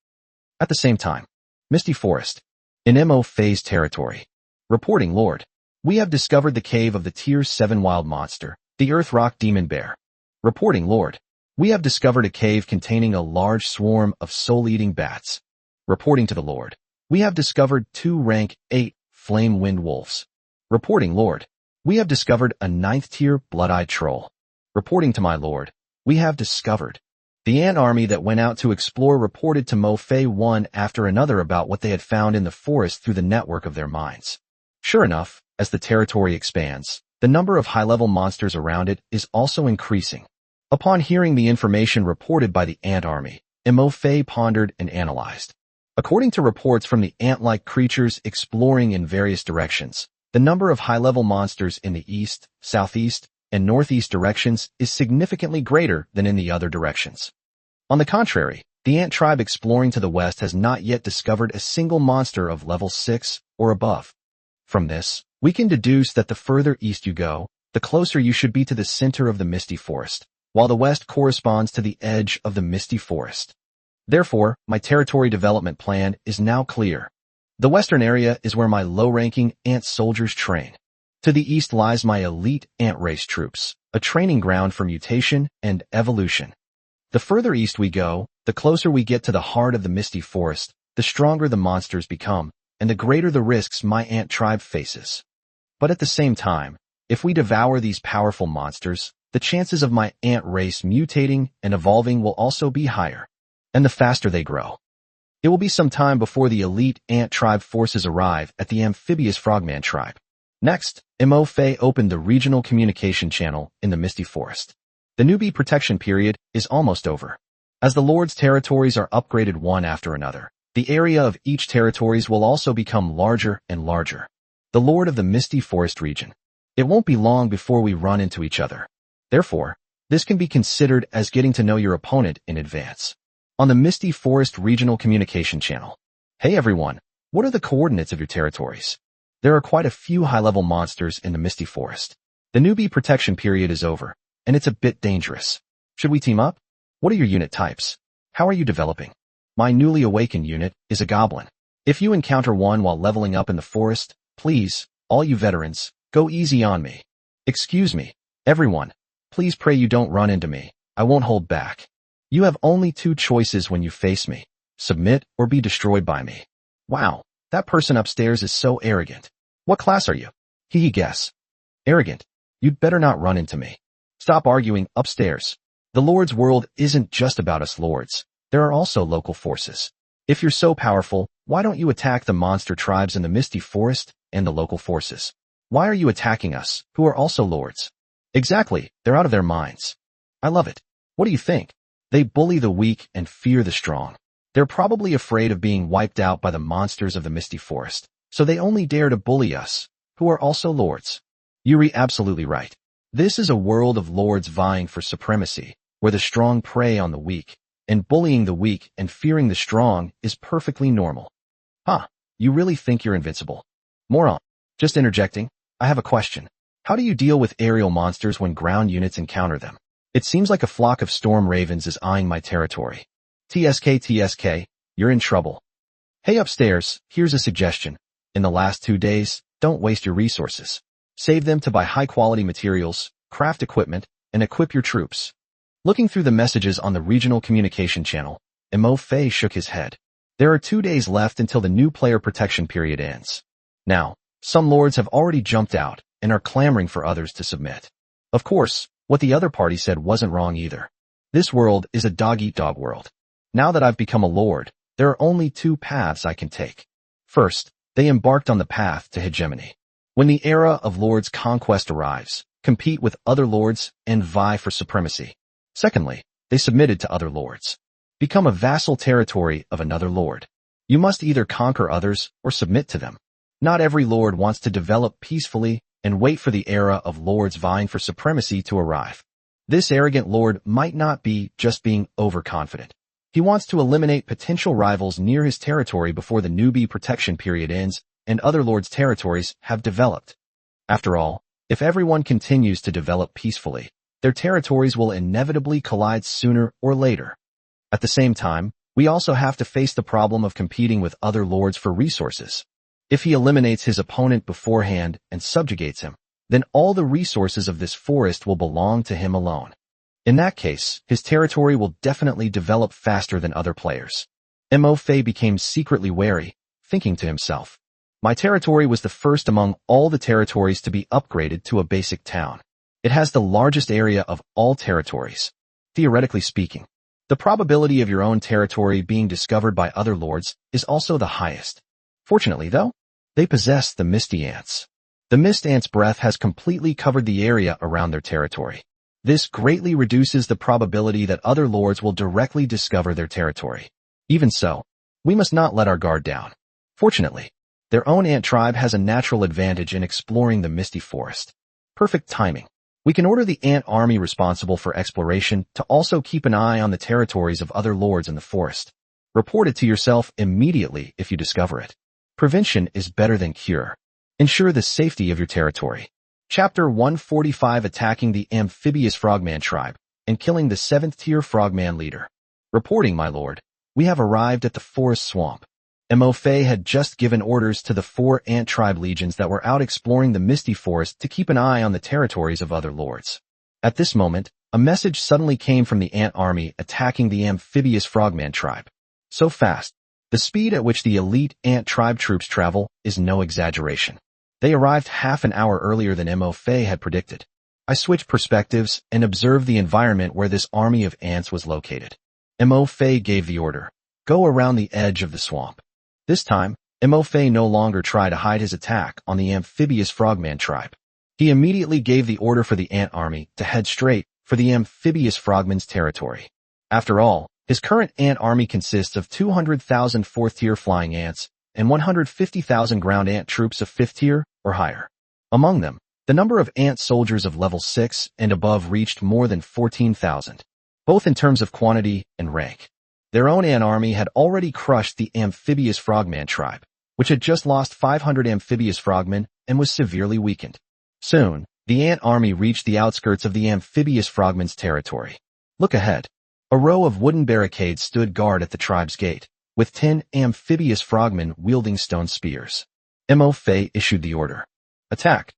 At the same time, Misty Forest. In MO Phase territory. Reporting lord. We have discovered the cave of the tier 7 wild monster, the Earth Rock Demon Bear. Reporting lord. We have discovered a cave containing a large swarm of soul-eating bats. Reporting to the lord. We have discovered 2 rank 8 flame wind wolves. Reporting lord. We have discovered a 9th tier blood-eyed troll. Reporting to my lord. We have discovered. The ant army that went out to explore reported to Mo Fei one after another about what they had found in the forest through the network of their minds. Sure enough, as the territory expands, the number of high-level monsters around it is also increasing. Upon hearing the information reported by the ant army, Mo Fei pondered and analyzed. According to reports from the ant-like creatures exploring in various directions, the number of high-level monsters in the east, southeast, and northeast directions is significantly greater than in the other directions. On the contrary, the ant tribe exploring to the west has not yet discovered a single monster of level 6 or above. From this, we can deduce that the further east you go, the closer you should be to the center of the misty forest, while the west corresponds to the edge of the misty forest. Therefore, my territory development plan is now clear. The western area is where my low-ranking ant soldiers train. To the east lies my elite ant race troops, a training ground for mutation and evolution. The further east we go, the closer we get to the heart of the misty forest, the stronger the monsters become, and the greater the risks my ant tribe faces. But at the same time, if we devour these powerful monsters, the chances of my ant race mutating and evolving will also be higher, and the faster they grow. It will be some time before the elite ant tribe forces arrive at the amphibious frogman tribe. Next, Mo Fei opened the regional communication channel in the misty forest. The newbie protection period is almost over. As the Lord's territories are upgraded one after another, the area of each territories will also become larger and larger. The Lord of the Misty Forest region. It won't be long before we run into each other. Therefore, this can be considered as getting to know your opponent in advance. On the Misty Forest Regional Communication Channel. Hey everyone, what are the coordinates of your territories? There are quite a few high-level monsters in the Misty Forest. The newbie protection period is over, and it's a bit dangerous. Should we team up? What are your unit types? How are you developing? My newly awakened unit is a goblin. If you encounter one while leveling up in the forest, please, all you veterans, go easy on me. Excuse me, everyone. Please pray you don't run into me. I won't hold back. You have only two choices when you face me. Submit or be destroyed by me. Wow, that person upstairs is so arrogant. What class are you? Hee guess. Arrogant. You'd better not run into me. Stop arguing upstairs. The Lord's world isn't just about us lords. There are also local forces. If you're so powerful, why don't you attack the monster tribes in the Misty Forest and the local forces? Why are you attacking us, who are also lords? Exactly, they're out of their minds. I love it. What do you think? They bully the weak and fear the strong. They're probably afraid of being wiped out by the monsters of the Misty Forest, so they only dare to bully us, who are also lords. Yuri absolutely right. This is a world of lords vying for supremacy, where the strong prey on the weak, and bullying the weak and fearing the strong is perfectly normal. Huh, you really think you're invincible? Moron. Just interjecting, I have a question. How do you deal with aerial monsters when ground units encounter them? It seems like a flock of storm ravens is eyeing my territory. TSK, you're in trouble. Hey upstairs, here's a suggestion. In the last 2 days, don't waste your resources. Save them to buy high-quality materials, craft equipment, and equip your troops. Looking through the messages on the regional communication channel, Mo Fei shook his head. There are 2 days left until the new player protection period ends. Now, some lords have already jumped out and are clamoring for others to submit. Of course, what the other party said wasn't wrong either. This world is a dog-eat-dog world. Now that I've become a lord, there are only 2 paths I can take. First, they embarked on the path to hegemony. When the era of lords' conquest arrives, compete with other lords and vie for supremacy. Secondly, they submitted to other lords. Become a vassal territory of another lord. You must either conquer others or submit to them. Not every lord wants to develop peacefully and wait for the era of lords vying for supremacy to arrive. This arrogant lord might not be just being overconfident. He wants to eliminate potential rivals near his territory before the newbie protection period ends and other lords' territories have developed. After all, if everyone continues to develop peacefully, their territories will inevitably collide sooner or later. At the same time, we also have to face the problem of competing with other lords for resources. If he eliminates his opponent beforehand and subjugates him, then all the resources of this forest will belong to him alone. In that case, his territory will definitely develop faster than other players. Mo Fei became secretly wary, thinking to himself, my territory was the first among all the territories to be upgraded to a basic town. It has the largest area of all territories. Theoretically speaking, the probability of your own territory being discovered by other lords is also the highest. Fortunately, though, they possess the Misty Ants. The Mist Ant's breath has completely covered the area around their territory. This greatly reduces the probability that other lords will directly discover their territory. Even so, We must not let our guard down. Fortunately, their own ant tribe has a natural advantage in exploring the misty forest. Perfect timing. We can order the ant army responsible for exploration to also keep an eye on the territories of other lords in the forest. Report it to yourself immediately if you discover it. Prevention is better than cure. Ensure the safety of your territory. Chapter 145 Attacking the Amphibious Frogman Tribe and Killing the 7th-tier Frogman Leader. Reporting, my lord. We have arrived at the forest swamp. Mo Fei had just given orders to the 4 ant tribe legions that were out exploring the misty forest to keep an eye on the territories of other lords. At this moment, a message suddenly came from the ant army attacking the amphibious frogman tribe. So fast, the speed at which the elite ant tribe troops travel is no exaggeration. They arrived half an hour earlier than Mo Fei had predicted. I switched perspectives and observed the environment where this army of ants was located. Mo Fei gave the order, go around the edge of the swamp. This time, Mo Fei no longer tried to hide his attack on the amphibious frogman tribe. He immediately gave the order for the ant army to head straight for the amphibious frogman's territory. After all, his current ant army consists of 200,000 4th-tier flying ants and 150,000 ground ant troops of 5th tier or higher. Among them, the number of ant soldiers of level 6 and above reached more than 14,000, both in terms of quantity and rank. Their own ant army had already crushed the amphibious frogman tribe, which had just lost 500 amphibious frogmen and was severely weakened. Soon, the ant army reached the outskirts of the amphibious frogman's territory. Look ahead. A row of wooden barricades stood guard at the tribe's gate, with 10 amphibious frogmen wielding stone spears. Mo Fei issued the order. Attack.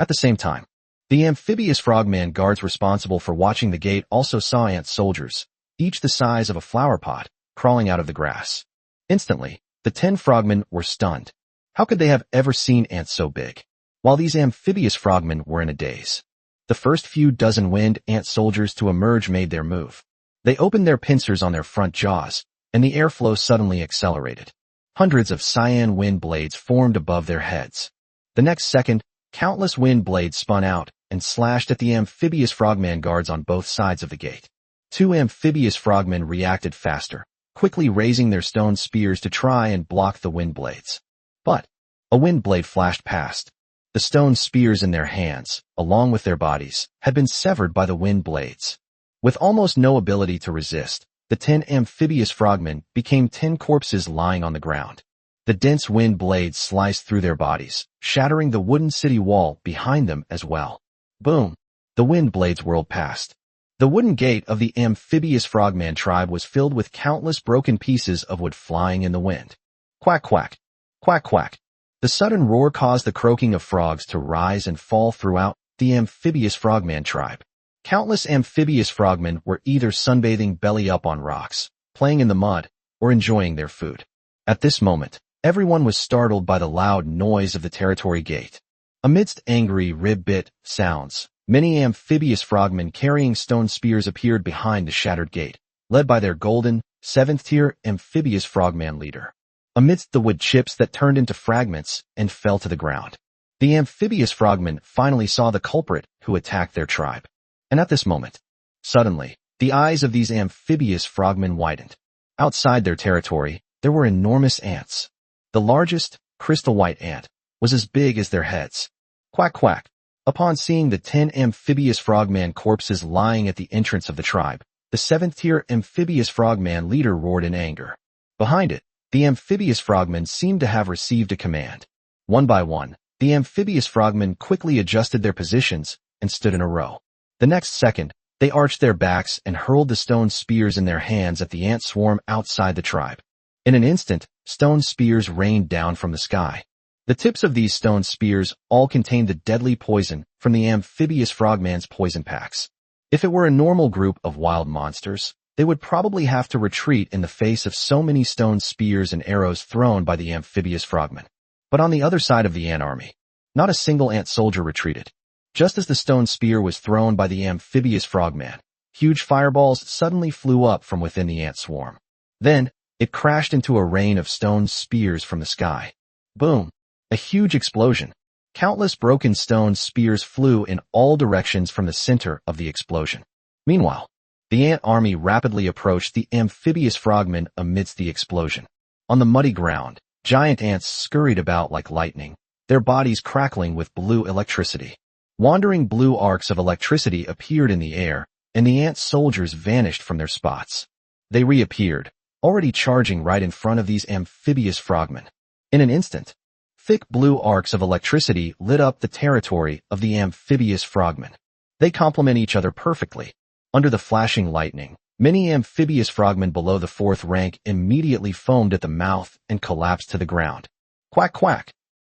At the same time, the amphibious frogman guards responsible for watching the gate also saw ant soldiers, each the size of a flower pot, crawling out of the grass. Instantly, the 10 frogmen were stunned. How could they have ever seen ants so big? While these amphibious frogmen were in a daze. The first few dozen winged ant soldiers to emerge made their move. They opened their pincers on their front jaws, and the airflow suddenly accelerated. Hundreds of cyan wind blades formed above their heads. The next second, countless wind blades spun out and slashed at the amphibious frogman guards on both sides of the gate. 2 amphibious frogmen reacted faster, quickly raising their stone spears to try and block the wind blades. But a wind blade flashed past. The stone spears in their hands, along with their bodies, had been severed by the wind blades. With almost no ability to resist, the 10 amphibious frogmen became 10 corpses lying on the ground. The dense wind blades sliced through their bodies, shattering the wooden city wall behind them as well. Boom! The wind blades whirled past. The wooden gate of the amphibious frogman tribe was filled with countless broken pieces of wood flying in the wind. Quack quack! Quack quack! The sudden roar caused the croaking of frogs to rise and fall throughout the amphibious frogman tribe. Countless amphibious frogmen were either sunbathing belly up on rocks, playing in the mud, or enjoying their food. At this moment, everyone was startled by the loud noise of the territory gate. Amidst angry rib-bit sounds, many amphibious frogmen carrying stone spears appeared behind the shattered gate, led by their golden, 7th-tier amphibious frogman leader. Amidst the wood chips that turned into fragments and fell to the ground, the amphibious frogmen finally saw the culprit who attacked their tribe. And at this moment, suddenly, the eyes of these amphibious frogmen widened. Outside their territory, there were enormous ants. The largest, crystal white ant, was as big as their heads. Quack quack! Upon seeing the 10 amphibious frogman corpses lying at the entrance of the tribe, the 7th-tier amphibious frogman leader roared in anger. Behind it, the amphibious frogmen seemed to have received a command. One by one, the amphibious frogmen quickly adjusted their positions and stood in a row. The next second, they arched their backs and hurled the stone spears in their hands at the ant swarm outside the tribe. In an instant, stone spears rained down from the sky. The tips of these stone spears all contained the deadly poison from the amphibious frogman's poison packs. If it were a normal group of wild monsters, they would probably have to retreat in the face of so many stone spears and arrows thrown by the amphibious frogmen. But on the other side of the ant army, not a single ant soldier retreated. Just as the stone spear was thrown by the amphibious frogman, huge fireballs suddenly flew up from within the ant swarm. Then, it crashed into a rain of stone spears from the sky. Boom! A huge explosion. Countless broken stone spears flew in all directions from the center of the explosion. Meanwhile, the ant army rapidly approached the amphibious frogmen amidst the explosion. On the muddy ground, giant ants scurried about like lightning, their bodies crackling with blue electricity. Wandering blue arcs of electricity appeared in the air, and the ant soldiers vanished from their spots. They reappeared, already charging right in front of these amphibious frogmen. In an instant, thick blue arcs of electricity lit up the territory of the amphibious frogmen. They complement each other perfectly. Under the flashing lightning, many amphibious frogmen below the 4th rank immediately foamed at the mouth and collapsed to the ground. Quack quack!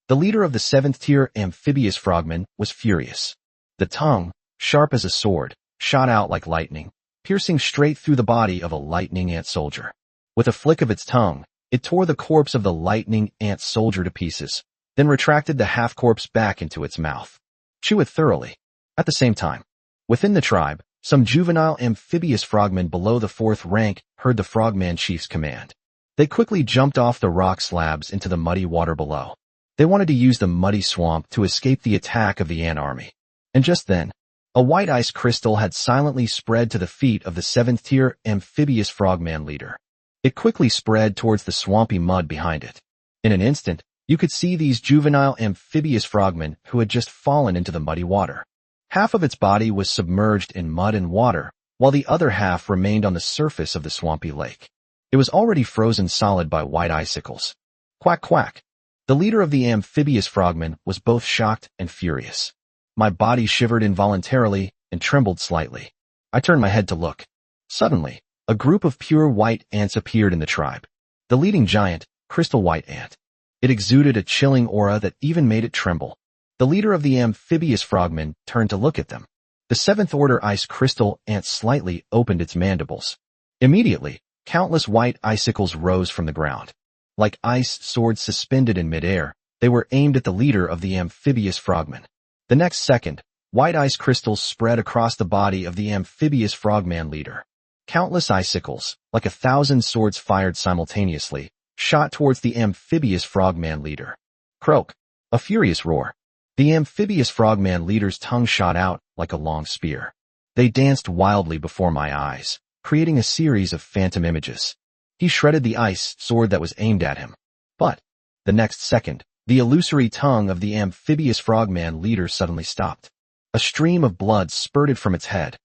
The leader of the 7th-tier amphibious frogmen was furious. The tongue, sharp as a sword, shot out like lightning, piercing straight through the body of a lightning ant soldier. With a flick of its tongue, it tore the corpse of the lightning ant soldier to pieces, then retracted the half-corpse back into its mouth. Chew it thoroughly. At the same time, within the tribe, some juvenile amphibious frogmen below the 4th rank heard the frogman chief's command. They quickly jumped off the rock slabs into the muddy water below. They wanted to use the muddy swamp to escape the attack of the ant army. And just then, a white ice crystal had silently spread to the feet of the 7th-tier amphibious frogman leader. It quickly spread towards the swampy mud behind it. In an instant, you could see these juvenile amphibious frogmen who had just fallen into the muddy water. Half of its body was submerged in mud and water, while the other half remained on the surface of the swampy lake. It was already frozen solid by white icicles. Quack quack! The leader of the amphibious frogmen was both shocked and furious. My body shivered involuntarily and trembled slightly. I turned my head to look. Suddenly, a group of pure white ants appeared in the tribe. The leading giant, crystal white ant. It exuded a chilling aura that even made it tremble. The leader of the amphibious frogmen turned to look at them. The 7th-order ice crystal ant slightly opened its mandibles. Immediately, countless white icicles rose from the ground. Like ice swords suspended in midair, they were aimed at the leader of the amphibious frogmen. The next second, white ice crystals spread across the body of the amphibious frogman leader. Countless icicles, like 1,000 swords fired simultaneously, shot towards the amphibious frogman leader. Croak! A furious roar. The amphibious frogman leader's tongue shot out like a long spear. They danced wildly before my eyes, creating a series of phantom images. He shredded the ice sword that was aimed at him. But, the next second, the illusory tongue of the amphibious frogman leader suddenly stopped. A stream of blood spurted from its head.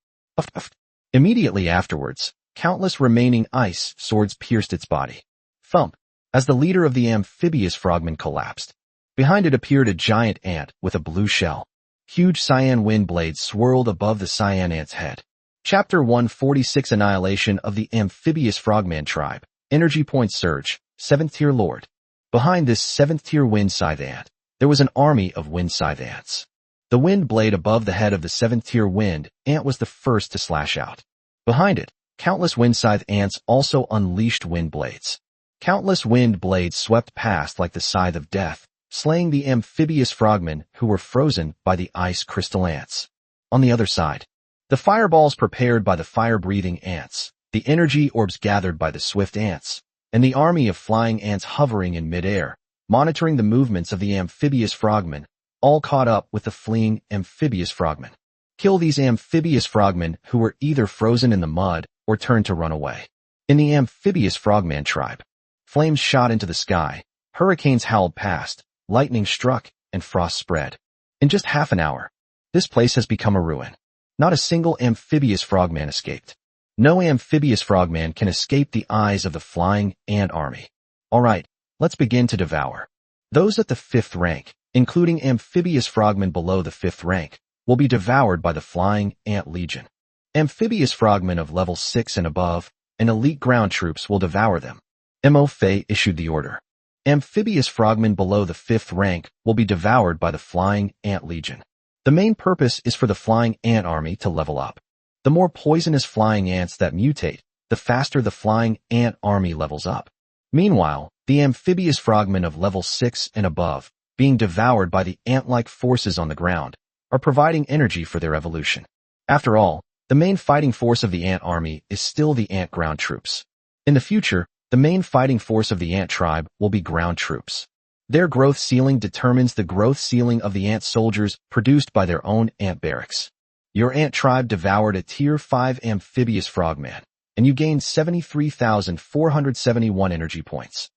Immediately afterwards, countless remaining ice swords pierced its body. Thump! As the leader of the amphibious frogman collapsed. Behind it appeared a giant ant with a blue shell. Huge cyan wind blades swirled above the cyan ant's head. Chapter 146 Annihilation of the Amphibious Frogman Tribe. Energy Point Surge. 7th-tier Lord. Behind this 7th-tier wind scythe ant, there was an army of wind scythe ants. The wind blade above the head of the 7th-tier wind ant was the first to slash out. Behind it, countless wind scythe ants also unleashed wind blades. Countless wind blades swept past like the scythe of death, slaying the amphibious frogmen who were frozen by the ice crystal ants. On the other side, the fireballs prepared by the fire-breathing ants, the energy orbs gathered by the swift ants, and the army of flying ants hovering in midair, monitoring the movements of the amphibious frogmen, all caught up with the fleeing amphibious frogmen. Kill these amphibious frogmen who were either frozen in the mud or turned to run away. In the amphibious frogman tribe, flames shot into the sky, hurricanes howled past, lightning struck, and frost spread. In just half an hour, this place has become a ruin. Not a single amphibious frogman escaped. No amphibious frogman can escape the eyes of the flying ant army. Alright, let's begin to devour. Those at the 5th rank, including amphibious frogmen below the 5th rank, will be devoured by the flying ant legion. Amphibious frogmen of level 6 and above, and elite ground troops will devour them. Mo Fei issued the order. Amphibious frogmen below the 5th rank will be devoured by the flying ant legion. The main purpose is for the flying ant army to level up. The more poisonous flying ants that mutate, the faster the flying ant army levels up. Meanwhile, the amphibious frogmen of level 6 and above, being devoured by the ant-like forces on the ground, are providing energy for their evolution. After all, the main fighting force of the ant army is still the ant ground troops. In the future, the main fighting force of the ant tribe will be ground troops. Their growth ceiling determines the growth ceiling of the ant soldiers produced by their own ant barracks. Your ant tribe devoured a tier 5 amphibious frogman, and you gained 73,471 energy points.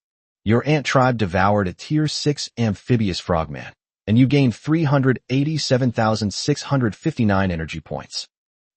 Your ant tribe devoured a Tier 6 amphibious frogman, and you gained 387,659 energy points.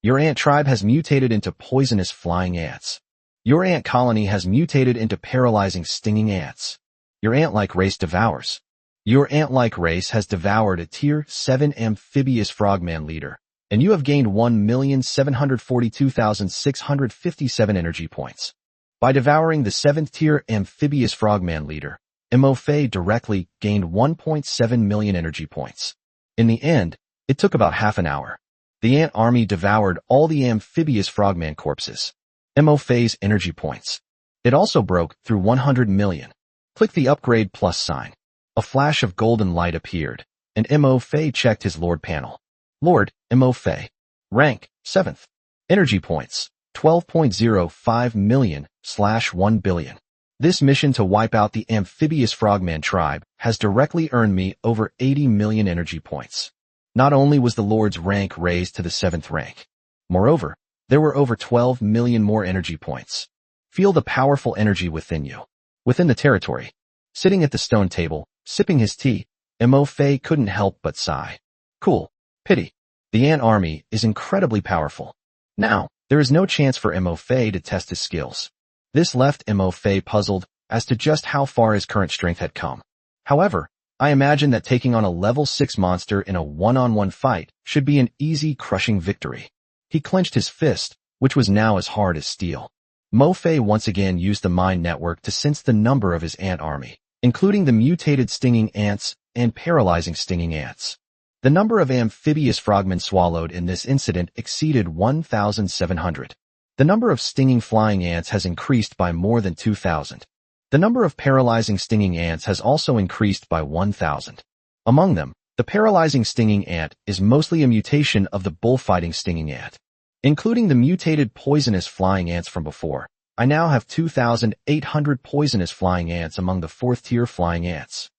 Your ant tribe has mutated into poisonous flying ants. Your ant colony has mutated into paralyzing stinging ants. Your ant-like race devours. Your ant-like race has devoured a Tier 7 amphibious frogman leader, and you have gained 1,742,657 energy points. By devouring the 7th tier amphibious frogman leader, Mo-Fei directly gained 1.7 million energy points. In the end, it took about half an hour. The ant army devoured all the amphibious frogman corpses. Mo-Fei's energy points. It also broke through 100 million. Click the upgrade plus sign. A flash of golden light appeared, and Mo-Fei checked his Lord panel. Lord, Mo-Fei. Rank, 7th. Energy points, 12.05 million/1 billion. This mission to wipe out the amphibious frogman tribe has directly earned me over 80 million energy points. Not only was the Lord's rank raised to the 7th rank, moreover, there were over 12 million more energy points. Feel the powerful energy within you. Within the territory, sitting at the stone table, sipping his tea, Mo-Fei couldn't help but sigh. Cool. Pity. The ant army is incredibly powerful. Now, there is no chance for Mo-Fei to test his skills. This left Mo-Fei puzzled as to just how far his current strength had come. However, I imagine that taking on a level 6 monster in a one-on-one fight should be an easy, crushing victory. He clenched his fist, which was now as hard as steel. Mo-Fei once again used the mind network to sense the number of his ant army, including the mutated stinging ants and paralyzing stinging ants. The number of amphibious frogmen swallowed in this incident exceeded 1,700. The number of stinging flying ants has increased by more than 2,000. The number of paralyzing stinging ants has also increased by 1,000. Among them, the paralyzing stinging ant is mostly a mutation of the bullfighting stinging ant. Including the mutated poisonous flying ants from before, I now have 2,800 poisonous flying ants among the 4th tier flying ants.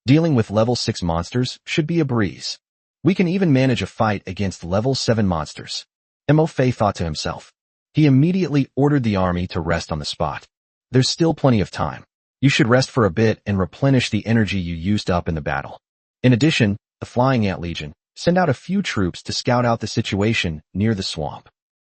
Dealing with level 6 monsters should be a breeze. We can even manage a fight against level 7 monsters. Mo-Fei thought to himself. He immediately ordered the army to rest on the spot. There's still plenty of time. You should rest for a bit and replenish the energy you used up in the battle. In addition, the Flying Ant Legion send out a few troops to scout out the situation near the swamp.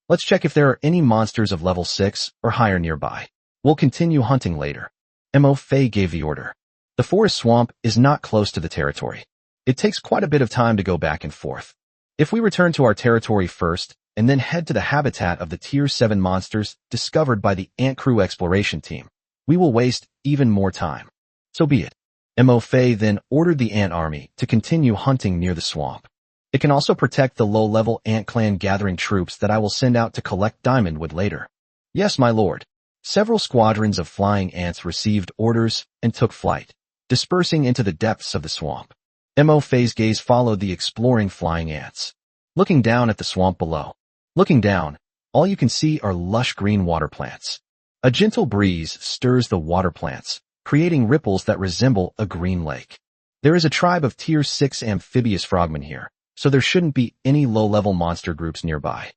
Let's check if there are any monsters of level 6 or higher nearby. We'll continue hunting later. Mo-Fei gave the order. The forest swamp is not close to the territory. It takes quite a bit of time to go back and forth. If we return to our territory first, and then head to the habitat of the Tier 7 monsters discovered by the Ant Crew exploration team, we will waste even more time. So be it. Mo-Fei then ordered the ant army to continue hunting near the swamp. It can also protect the low-level ant clan gathering troops that I will send out to collect diamond wood later. Yes, my lord. Several squadrons of flying ants received orders and took flight, dispersing into the depths of the swamp. Mo-Fei's gaze followed the exploring flying ants. Looking down at the swamp below. Looking down, all you can see are lush green water plants. A gentle breeze stirs the water plants, creating ripples that resemble a green lake. There is a tribe of Tier 6 amphibious frogmen here, so there shouldn't be any low-level monster groups nearby.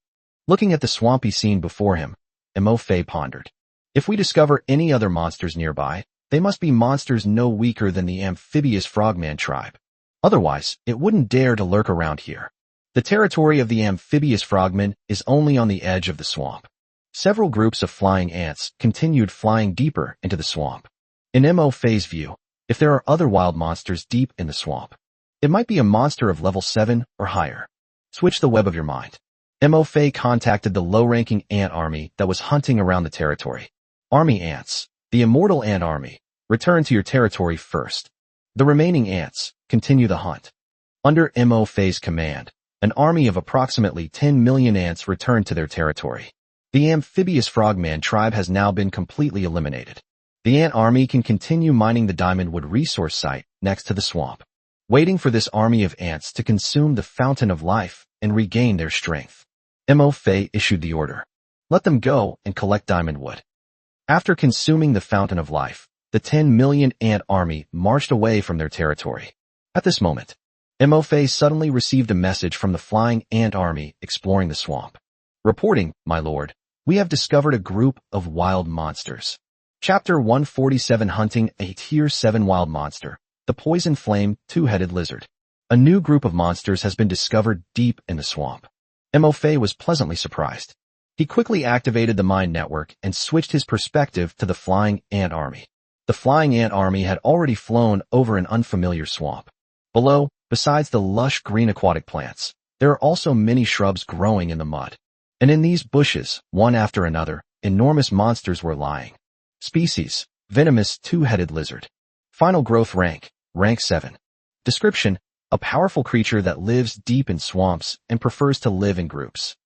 Looking at the swampy scene before him, Mo-Fei pondered. If we discover any other monsters nearby, they must be monsters no weaker than the amphibious frogman tribe. Otherwise, it wouldn't dare to lurk around here. The territory of the amphibious frogmen is only on the edge of the swamp. Several groups of flying ants continued flying deeper into the swamp. In Mo-Fei's view, if there are other wild monsters deep in the swamp, it might be a monster of level 7 or higher. Switch the web of your mind. Mo-Fei contacted the low-ranking ant army that was hunting around the territory. Army ants, the immortal ant army, return to your territory first. The remaining ants continue the hunt. Under Mo-Fei's command, an army of approximately 10 million ants returned to their territory. The amphibious frogman tribe has now been completely eliminated. The ant army can continue mining the diamondwood resource site next to the swamp, waiting for this army of ants to consume the fountain of life and regain their strength. Mo-Fei issued the order. Let them go and collect diamondwood. After consuming the fountain of life, the 10 million ant army marched away from their territory. At this moment, Mo-Fei suddenly received a message from the flying ant army exploring the swamp. Reporting, my lord, we have discovered a group of wild monsters. Chapter 147 Hunting a Tier 7 Wild Monster, the Poison Flame Two-Headed Lizard. A new group of monsters has been discovered deep in the swamp. Mo was pleasantly surprised. He quickly activated the mind network and switched his perspective to the flying ant army. The flying ant army had already flown over an unfamiliar swamp. Below, besides the lush green aquatic plants, there are also many shrubs growing in the mud. And in these bushes, one after another, enormous monsters were lying. Species: venomous two-headed lizard. Final growth rank: rank 7. Description: a powerful creature that lives deep in swamps and prefers to live in groups.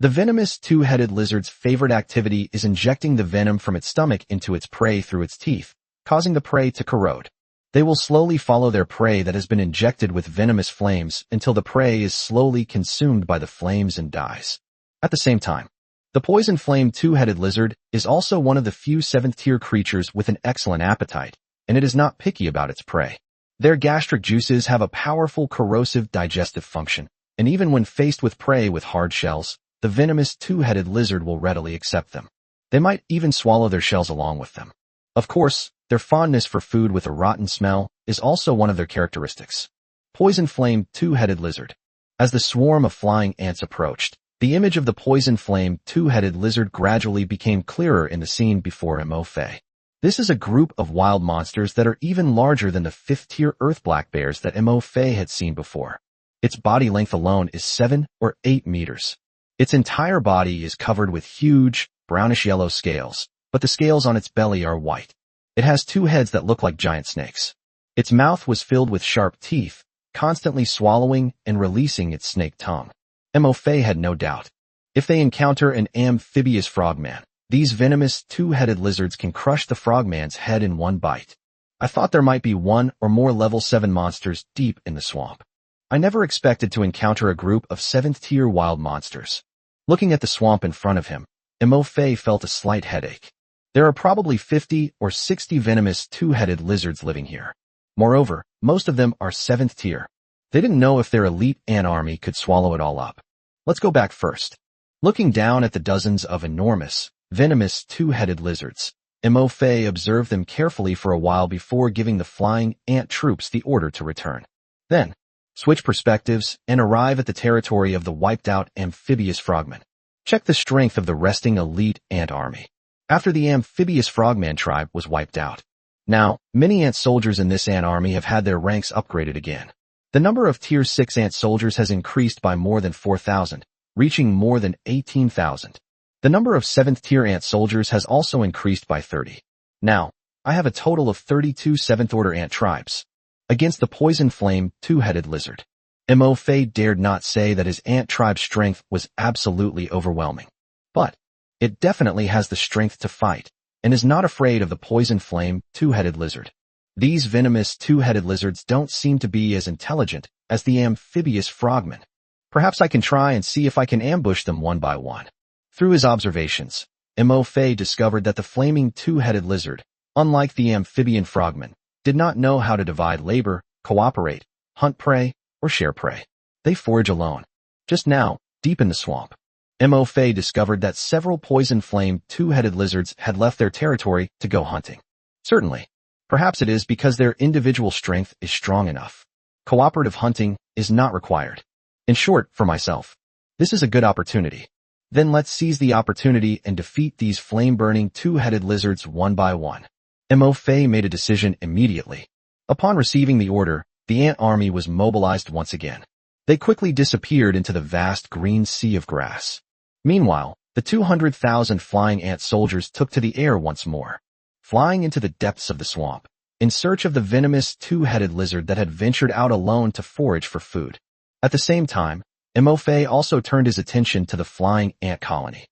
The venomous two-headed lizard's favorite activity is injecting the venom from its stomach into its prey through its teeth, causing the prey to corrode. They will slowly follow their prey that has been injected with venomous flames until the prey is slowly consumed by the flames and dies. At the same time, the poison flame two-headed lizard is also one of the few 7th-tier creatures with an excellent appetite, and it is not picky about its prey. Their gastric juices have a powerful corrosive digestive function, and even when faced with prey with hard shells, the venomous two-headed lizard will readily accept them. They might even swallow their shells along with them. Of course, their fondness for food with a rotten smell is also one of their characteristics. Poison flame two-headed lizard. As the swarm of flying ants approached, the image of the poison flame two-headed lizard gradually became clearer in the scene before Mo. This is a group of wild monsters that are even larger than the 5th-tier earth black bears that Mo had seen before. Its body length alone is 7 or 8 meters. Its entire body is covered with huge, brownish-yellow scales, but the scales on its belly are white. It has 2 heads that look like giant snakes. Its mouth was filled with sharp teeth, constantly swallowing and releasing its snake tongue. Mo had no doubt. If they encounter an amphibious frogman, these venomous two-headed lizards can crush the frogman's head in one bite. I thought there might be 1 or more level 7 monsters deep in the swamp. I never expected to encounter a group of 7th-tier wild monsters. Looking at the swamp in front of him, Mo felt a slight headache. There are probably 50 or 60 venomous two-headed lizards living here. Moreover, most of them are 7th tier. They didn't know if their elite ant army could swallow it all up. Let's go back first. Looking down at the dozens of enormous, venomous two-headed lizards, Mo observed them carefully for a while before giving the flying ant troops the order to return. Then, switch perspectives and arrive at the territory of the wiped-out amphibious frogmen. Check the strength of the resting elite ant army. After the amphibious frogman tribe was wiped out. Now, many ant soldiers in this ant army have had their ranks upgraded again. The number of Tier 6 ant soldiers has increased by more than 4,000, reaching more than 18,000. The number of 7th tier ant soldiers has also increased by 30. Now, I have a total of 32 7th order ant tribes. Against the poison flame two-headed lizard, Mo dared not say that his ant tribe's strength was absolutely overwhelming. But it definitely has the strength to fight, and is not afraid of the poison flame two-headed lizard. These venomous two-headed lizards don't seem to be as intelligent as the amphibious frogmen. Perhaps I can try and see if I can ambush them one by one. Through his observations, Mo discovered that the flaming two-headed lizard, unlike the amphibian frogmen, did not know how to divide labor, cooperate, hunt prey, or share prey. They forage alone. Just now, deep in the swamp, Mo discovered that several poison flame two-headed lizards had left their territory to go hunting. Certainly, perhaps it is because their individual strength is strong enough. Cooperative hunting is not required. In short, for myself, this is a good opportunity. Then let's seize the opportunity and defeat these flame-burning two-headed lizards one by one. Mo made a decision immediately. Upon receiving the order, the ant army was mobilized once again. They quickly disappeared into the vast green sea of grass. Meanwhile, the 200,000 flying ant soldiers took to the air once more, flying into the depths of the swamp, in search of the venomous two-headed lizard that had ventured out alone to forage for food. At the same time, Mo also turned his attention to the flying ant colony.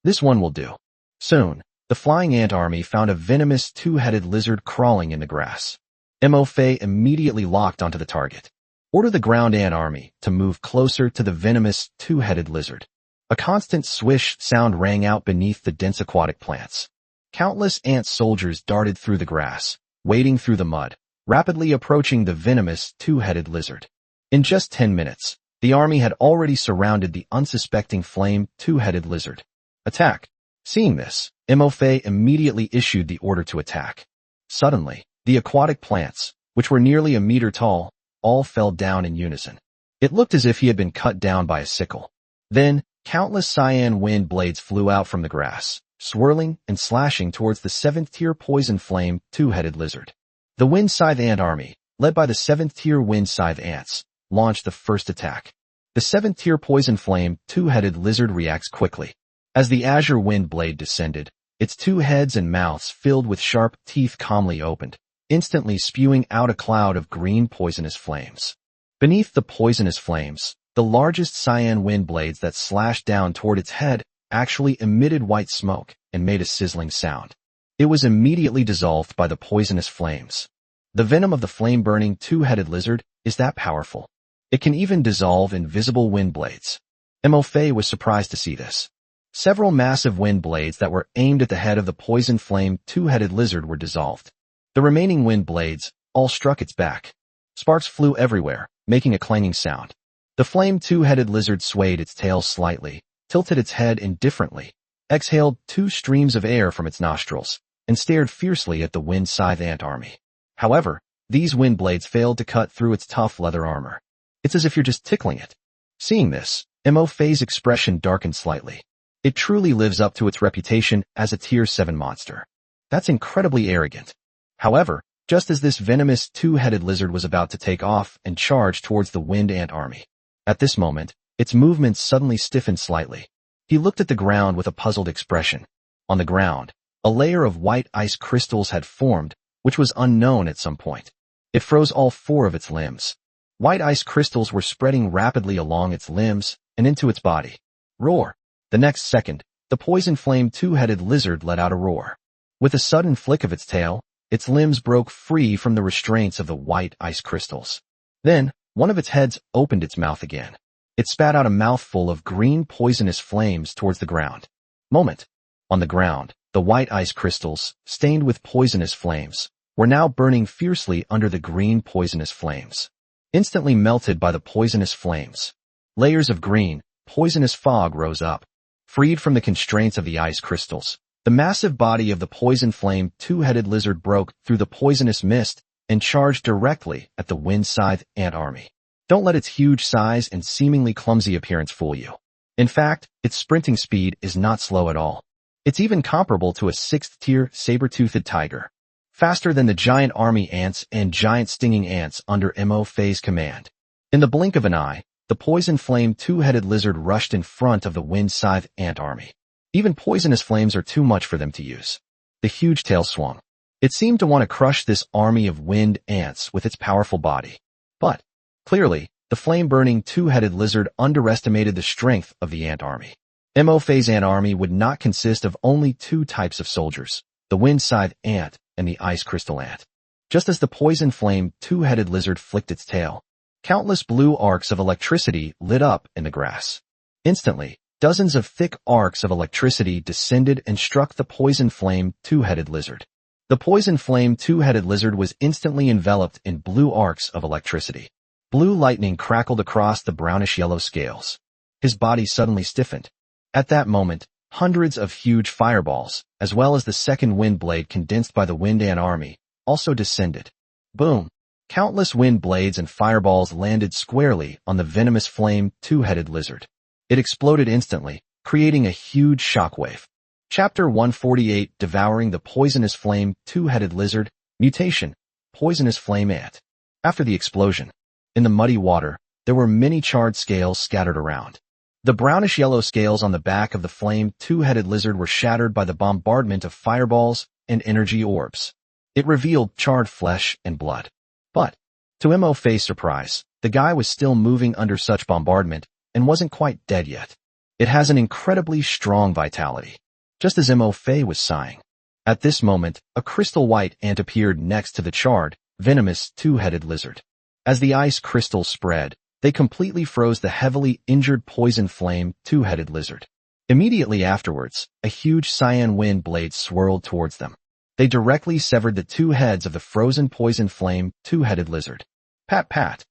This one will do. Soon, the flying ant army found a venomous two-headed lizard crawling in the grass. Mo immediately locked onto the target. Order the ground ant army to move closer to the venomous two-headed lizard. A constant swish sound rang out beneath the dense aquatic plants. Countless ant soldiers darted through the grass, wading through the mud, rapidly approaching the venomous two-headed lizard. In just 10 minutes, the army had already surrounded the unsuspecting flame two-headed lizard. Attack! Seeing this, Mofe immediately issued the order to attack. Suddenly, the aquatic plants, which were nearly a meter tall, all fell down in unison. It looked as if he had been cut down by a sickle. Then, countless cyan wind blades flew out from the grass, swirling and slashing towards the 7th-tier poison flame two-headed lizard. The Wind Scythe Ant Army, led by the 7th-tier Wind Scythe Ants, launched the first attack. The 7th-tier poison flame two-headed lizard reacts quickly. As the azure wind blade descended, its two heads and mouths filled with sharp teeth calmly opened, instantly spewing out a cloud of green poisonous flames. Beneath the poisonous flames, the largest cyan wind blades that slashed down toward its head actually emitted white smoke and made a sizzling sound. It was immediately dissolved by the poisonous flames. The venom of the flame-burning two-headed lizard is that powerful. It can even dissolve invisible wind blades. Mofe was surprised to see this. Several massive wind blades that were aimed at the head of the poison flame two-headed lizard were dissolved. The remaining wind blades all struck its back. Sparks flew everywhere, making a clanging sound. The flame two-headed lizard swayed its tail slightly, tilted its head indifferently, exhaled 2 streams of air from its nostrils, and stared fiercely at the Wind Scythe Ant Army. However, these wind blades failed to cut through its tough leather armor. It's as if you're just tickling it. Seeing this, Mofe's expression darkened slightly. It truly lives up to its reputation as a Tier 7 monster. That's incredibly arrogant. However, just as this venomous two-headed lizard was about to take off and charge towards the Wind Ant Army, at this moment, its movements suddenly stiffened slightly. He looked at the ground with a puzzled expression. On the ground, a layer of white ice crystals had formed, which was unknown at some point. It froze all 4 of its limbs. White ice crystals were spreading rapidly along its limbs and into its body. Roar! The next second, the poison flame two-headed lizard let out a roar. With a sudden flick of its tail, its limbs broke free from the restraints of the white ice crystals. Then, one of its heads opened its mouth again. It spat out a mouthful of green poisonous flames towards the ground. Moment. On the ground, the white ice crystals, stained with poisonous flames, were now burning fiercely under the green poisonous flames. Instantly melted by the poisonous flames, layers of green, poisonous fog rose up. Freed from the constraints of the ice crystals, the massive body of the poison flame two-headed lizard broke through the poisonous mist and charged directly at the Wind Scythe Ant Army. Don't let its huge size and seemingly clumsy appearance fool you. In fact, its sprinting speed is not slow at all. It's even comparable to a 6th-tier saber-toothed tiger. Faster than the giant army ants and giant stinging ants under Mofe's command. In the blink of an eye, the poison flame two-headed lizard rushed in front of the Wind Scythe Ant Army. Even poisonous flames are too much for them to use. The huge tail swung. It seemed to want to crush this army of wind ants with its powerful body. But, clearly, the flame-burning two-headed lizard underestimated the strength of the ant army. Mofe's ant army would not consist of only 2 types of soldiers, the Wind Scythe ant and the ice crystal ant. Just as the poison flame two-headed lizard flicked its tail, countless blue arcs of electricity lit up in the grass. Instantly, dozens of thick arcs of electricity descended and struck the poison flame two-headed lizard. The poison flame two-headed lizard was instantly enveloped in blue arcs of electricity. Blue lightning crackled across the brownish-yellow scales. His body suddenly stiffened. At that moment, hundreds of huge fireballs, as well as the second wind blade condensed by the Wind Ant Army, also descended. Boom! Countless wind blades and fireballs landed squarely on the venomous flame two-headed lizard. It exploded instantly, creating a huge shockwave. Chapter 148, Devouring the Poisonous Flame Two-Headed Lizard, Mutation, Poisonous Flame Ant. After the explosion, in the muddy water, there were many charred scales scattered around. The brownish-yellow scales on the back of the flame two-headed lizard were shattered by the bombardment of fireballs and energy orbs. It revealed charred flesh and blood. But, to Mofe's surprise, the guy was still moving under such bombardment and wasn't quite dead yet. It has an incredibly strong vitality. Just as Mofe was sighing. At this moment, a crystal white ant appeared next to the charred, venomous two-headed lizard. As the ice crystals spread, they completely froze the heavily injured poison flame two-headed lizard. Immediately afterwards, a huge cyan wind blade swirled towards them. They directly severed the 2 heads of the frozen poison flame two-headed lizard. Pat pat.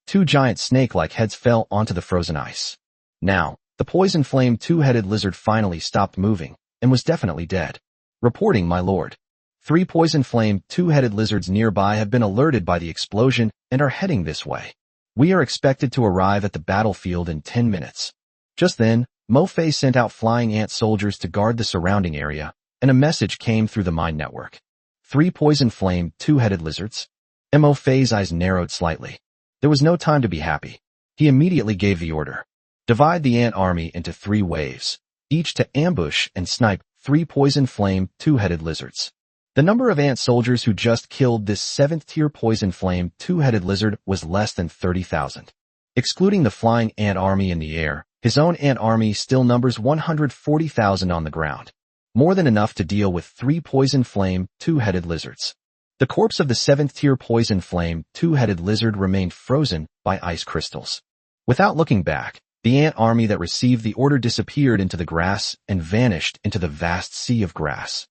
2 giant snake-like heads fell onto the frozen ice. Now, the poison flame two-headed lizard finally stopped moving and was definitely dead. Reporting, my lord. 3 poison flame two-headed lizards nearby have been alerted by the explosion and are heading this way. We are expected to arrive at the battlefield in 10 minutes. Just then, Mo Fei sent out flying ant soldiers to guard the surrounding area, and a message came through the mind network. 3 poison flame two-headed lizards? Mo Fei's eyes narrowed slightly. There was no time to be happy. He immediately gave the order. Divide the ant army into 3 waves, each to ambush and snipe 3 poison flame two-headed lizards. The number of ant soldiers who just killed this 7th-tier poison flame two-headed lizard was less than 30,000. Excluding the flying ant army in the air, his own ant army still numbers 140,000 on the ground. More than enough to deal with 3 poison flame two-headed lizards. The corpse of the 7th-tier poison flame two-headed lizard remained frozen by ice crystals. Without looking back, the ant army that received the order disappeared into the grass and vanished into the vast sea of grass.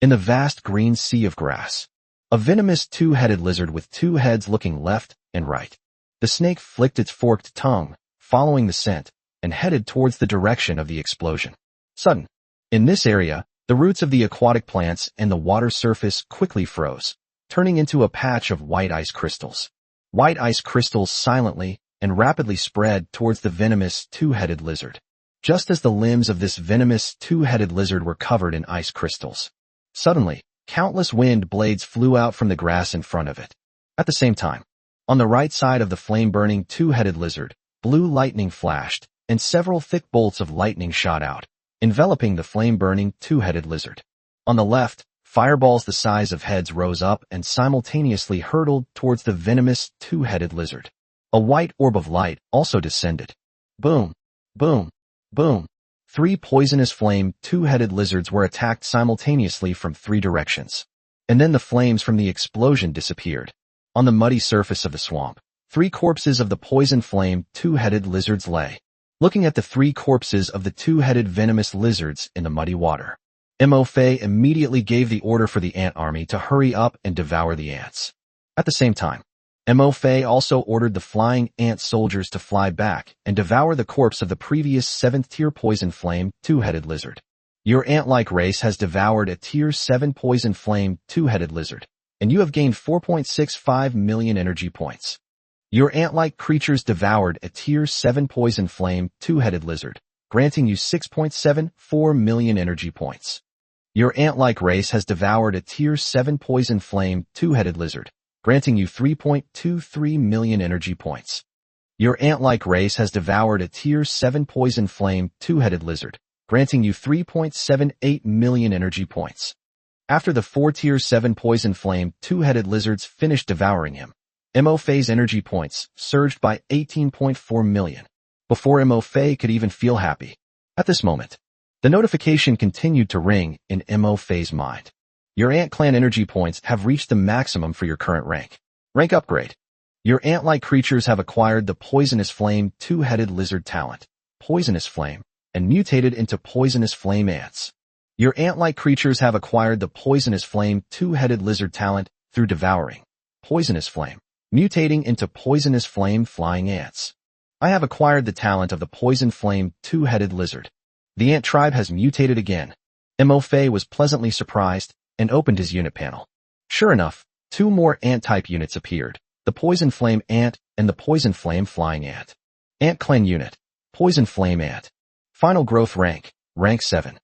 In the vast green sea of grass, a venomous two-headed lizard with 2 heads looking left and right. The snake flicked its forked tongue, following the scent, and headed towards the direction of the explosion. Sudden. In this area, the roots of the aquatic plants and the water surface quickly froze, turning into a patch of white ice crystals. White ice crystals silently and rapidly spread towards the venomous two-headed lizard. Just as the limbs of this venomous two-headed lizard were covered in ice crystals. Suddenly, countless wind blades flew out from the grass in front of it. At the same time, on the right side of the flame-burning two-headed lizard, blue lightning flashed, and several thick bolts of lightning shot out, enveloping the flame-burning two-headed lizard. On the left, fireballs the size of heads rose up and simultaneously hurtled towards the venomous two-headed lizard. A white orb of light also descended. Boom, boom, boom. 3 poisonous flame two-headed lizards were attacked simultaneously from 3 directions. And then the flames from the explosion disappeared. On the muddy surface of the swamp, 3 corpses of the poison flame two-headed lizards lay. Looking at the 3 corpses of the two-headed venomous lizards in the muddy water, Mo Fei immediately gave the order for the ant army to hurry up and devour the ants. At the same time, Mo Fei also ordered the flying ant soldiers to fly back and devour the corpse of the previous 7th-tier poison flame two-headed lizard. Your ant-like race has devoured a tier 7 poison flame two-headed lizard, and you have gained 4.65 million energy points. Your ant-like creatures devoured a tier 7 poison flame two-headed lizard, granting you 6.74 million energy points. Your ant-like race has devoured a tier 7 poison flame two-headed lizard, granting you 3.23 million energy points. Your ant-like race has devoured a tier 7 poison flame two-headed lizard, granting you 3.78 million energy points. After the 4 tier 7 poison flame two-headed lizards finished devouring him, Mo Fei's energy points surged by 18.4 million, before Mo Fei could even feel happy. At this moment, the notification continued to ring in Mo Fei's mind. Your ant clan energy points have reached the maximum for your current rank. Rank upgrade. Your ant-like creatures have acquired the poisonous flame two-headed lizard talent, poisonous flame, and mutated into poisonous flame ants. Your ant-like creatures have acquired the poisonous flame two-headed lizard talent through devouring, poisonous flame, mutating into poisonous flame flying ants. I have acquired the talent of the poison flame two-headed lizard. The ant tribe has mutated again. Mo Fei was pleasantly surprised and opened his unit panel. Sure enough, 2 more ant-type units appeared, the poison flame ant and the poison flame flying ant. Ant clan unit, poison flame ant. Final growth rank, rank 7.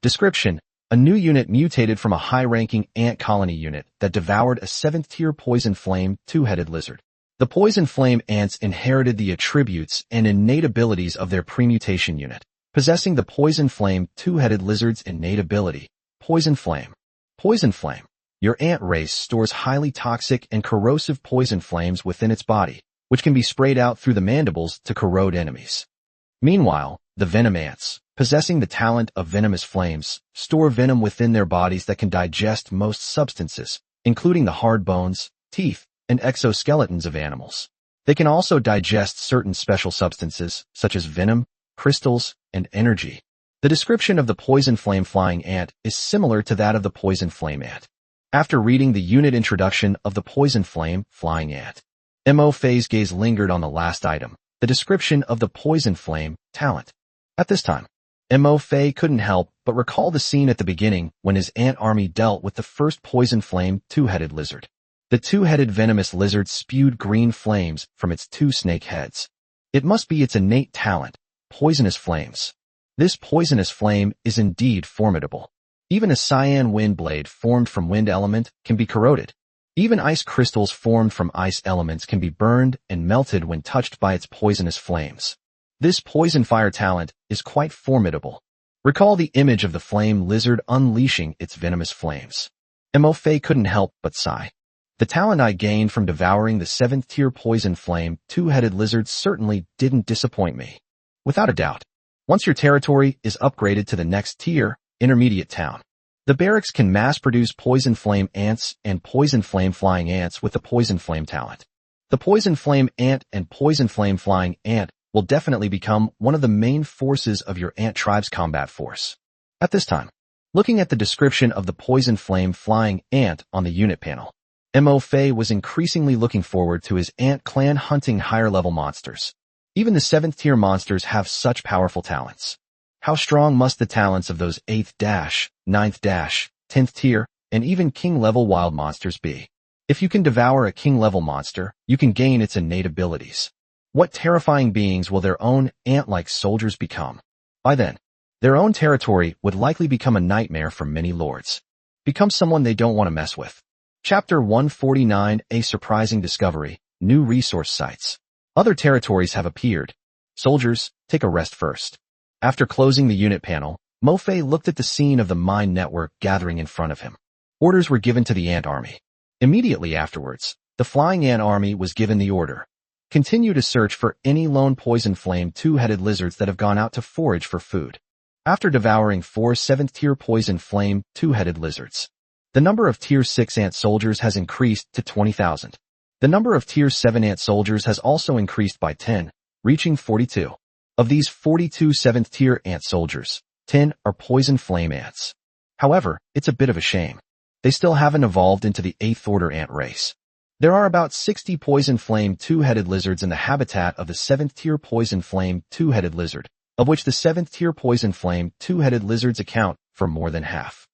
Description: a new unit mutated from a high-ranking ant colony unit that devoured a 7th-tier poison flame two-headed lizard. The poison flame ants inherited the attributes and innate abilities of their premutation unit, possessing the poison flame two-headed lizard's innate ability, poison flame. Poison flame. Your ant race stores highly toxic and corrosive poison flames within its body, which can be sprayed out through the mandibles to corrode enemies. Meanwhile, the venom ants, possessing the talent of venomous flames, store venom within their bodies that can digest most substances, including the hard bones, teeth, and exoskeletons of animals. They can also digest certain special substances, such as venom, crystals, and energy. The description of the poison flame flying ant is similar to that of the poison flame ant. After reading the unit introduction of the poison flame flying ant, Mo Fei's gaze lingered on the last item, the description of the poison flame talent. At this time, Mo Fei couldn't help but recall the scene at the beginning when his ant army dealt with the first poison flame two-headed lizard. The two-headed venomous lizard spewed green flames from its two snake heads. It must be its innate talent, poisonous flames. This poisonous flame is indeed formidable. Even a cyan wind blade formed from wind element can be corroded. Even ice crystals formed from ice elements can be burned and melted when touched by its poisonous flames. This poison fire talent is quite formidable. Recall the image of the flame lizard unleashing its venomous flames. Mo Fei couldn't help but sigh. The talent I gained from devouring the 7th tier poison flame two-headed lizard certainly didn't disappoint me. Without a doubt, once your territory is upgraded to the next tier, intermediate town, the barracks can mass-produce poison flame ants and poison flame flying ants with the poison flame talent. The poison flame ant and poison flame flying ant will definitely become one of the main forces of your ant tribe's combat force. At this time, looking at the description of the poison flame flying ant on the unit panel, Mo Fei was increasingly looking forward to his ant clan hunting higher-level monsters. Even the 7th tier monsters have such powerful talents. How strong must the talents of those 8th, 9th, 10th tier, and even king-level wild monsters be? If you can devour a king-level monster, you can gain its innate abilities. What terrifying beings will their own ant-like soldiers become? By then, their own territory would likely become a nightmare for many lords. Become someone they don't want to mess with. Chapter 149, A Surprising Discovery, New Resource Sites. Other territories have appeared. Soldiers, take a rest first. After closing the unit panel, Mo Fei looked at the scene of the mine network gathering in front of him. Orders were given to the ant army. Immediately afterwards, the flying ant army was given the order. Continue to search for any lone poison flame two-headed lizards that have gone out to forage for food. After devouring 4 7th tier poison flame two-headed lizards, the number of tier 6 ant soldiers has increased to 20,000. The number of tier 7 ant soldiers has also increased by 10, reaching 42. Of these 42 7th tier ant soldiers, 10 are poison flame ants. However, it's a bit of a shame. They still haven't evolved into the 8th order ant race. There are about 60 poison flame two-headed lizards in the habitat of the 7th tier poison flame two-headed lizard, of which the 7th tier poison flame two-headed lizards account for more than half.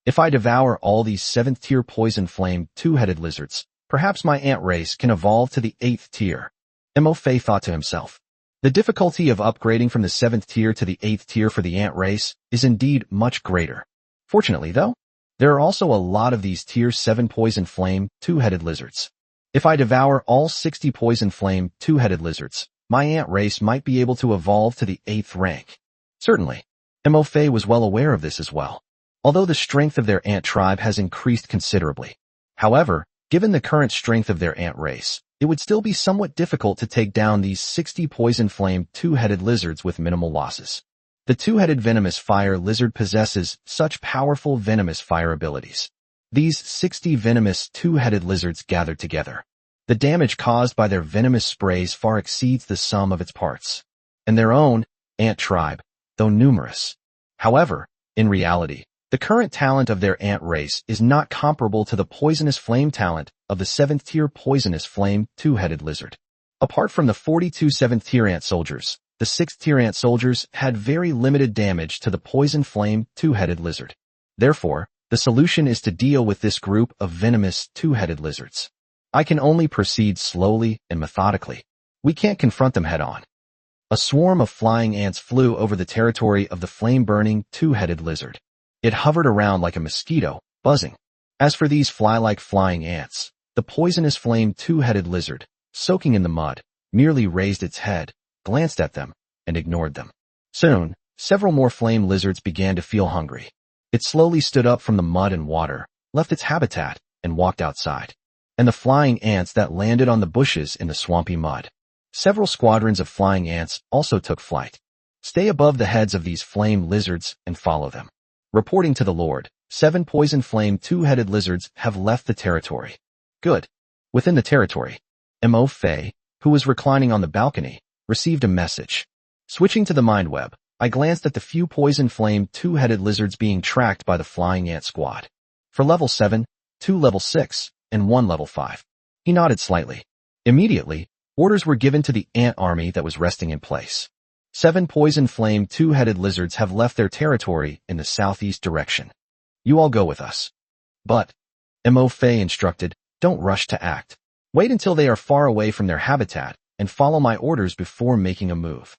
If I devour all these 7th tier poison flame two-headed lizards, perhaps my ant race can evolve to the 8th tier. Mo Fei thought to himself. The difficulty of upgrading from the 7th tier to the 8th tier for the ant race is indeed much greater. Fortunately, though, there are also a lot of these tier 7 poison flame two-headed lizards. If I devour all 60 poison flame two-headed lizards, my ant race might be able to evolve to the 8th rank. Certainly, Mo Fei was well aware of this as well. Although the strength of their ant tribe has increased considerably. However, given the current strength of their ant race, it would still be somewhat difficult to take down these 60 poison flame two-headed lizards with minimal losses. The two-headed venomous fire lizard possesses such powerful venomous fire abilities. These 60 venomous two-headed lizards gathered together. The damage caused by their venomous sprays far exceeds the sum of its parts. And their own ant tribe, though numerous. However, in reality, the current talent of their ant race is not comparable to the poisonous flame talent of the 7th tier poisonous flame two-headed lizard. Apart from the 42 7th tier ant soldiers, the 6th tier ant soldiers had very limited damage to the poison flame two-headed lizard. Therefore, the solution is to deal with this group of venomous two-headed lizards. I can only proceed slowly and methodically. We can't confront them head-on. A swarm of flying ants flew over the territory of the flame-burning two-headed lizard. It hovered around like a mosquito, buzzing. As for these fly-like flying ants, the poisonous flame two-headed lizard, soaking in the mud, merely raised its head, glanced at them, and ignored them. Soon, several more flame lizards began to feel hungry. It slowly stood up from the mud and water, left its habitat, and walked outside. And the flying ants that landed on the bushes in the swampy mud. Several squadrons of flying ants also took flight. Stay above the heads of these flame lizards and follow them. Reporting to the Lord, 7 poison flame two-headed lizards have left the territory. Good. Within the territory, Mo Fei, who was reclining on the balcony, received a message. Switching to the mind web, I glanced at the few poison flame two-headed lizards being tracked by the flying ant squad. For level 7, 2 level 6, and 1 level 5. He nodded slightly. Immediately, orders were given to the ant army that was resting in place. 7 poison flame two-headed lizards have left their territory in the southeast direction. You all go with us. But, Mo Fei instructed, don't rush to act. Wait until they are far away from their habitat and follow my orders before making a move.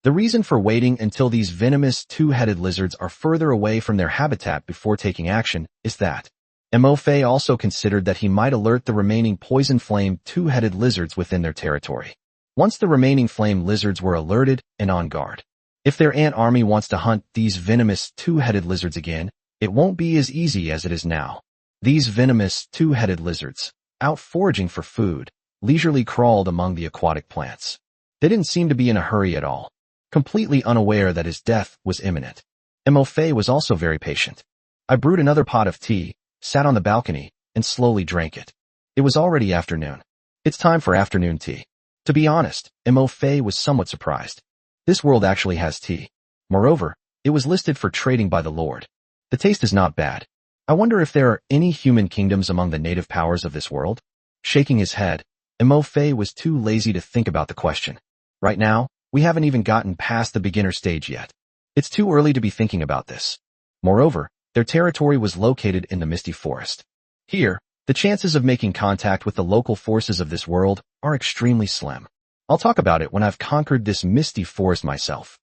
The reason for waiting until these venomous two-headed lizards are further away from their habitat before taking action is that Mo Fei also considered that he might alert the remaining poison flame two-headed lizards within their territory. Once the remaining flame lizards were alerted and on guard, if their ant army wants to hunt these venomous two-headed lizards again, it won't be as easy as it is now. These venomous two-headed lizards, out foraging for food, leisurely crawled among the aquatic plants. They didn't seem to be in a hurry at all, completely unaware that his death was imminent. Mo Fei was also very patient. I brewed another pot of tea, sat on the balcony, and slowly drank it. It was already afternoon. It's time for afternoon tea. To be honest, Mo Fei was somewhat surprised. This world actually has tea. Moreover, it was listed for trading by the Lord. The taste is not bad. I wonder if there are any human kingdoms among the native powers of this world? Shaking his head, Mo Fei was too lazy to think about the question. Right now, we haven't even gotten past the beginner stage yet. It's too early to be thinking about this. Moreover, their territory was located in the misty forest. Here, the chances of making contact with the local forces of this world are extremely slim. I'll talk about it when I've conquered this misty forest myself.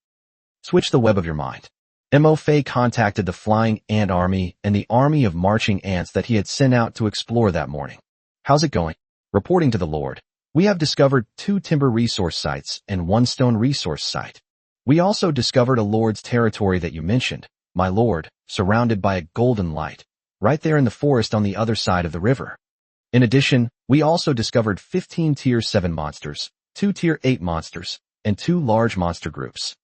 Switch the web of your mind. Mo Fei contacted the flying ant army and the army of marching ants that he had sent out to explore that morning. How's it going? Reporting to the Lord, we have discovered 2 timber resource sites and 1 stone resource site. We also discovered a Lord's territory that you mentioned, my Lord, surrounded by a golden light, right there in the forest on the other side of the river. In addition, we also discovered 15 Tier 7 monsters, 2 Tier 8 monsters, and 2 large monster groups.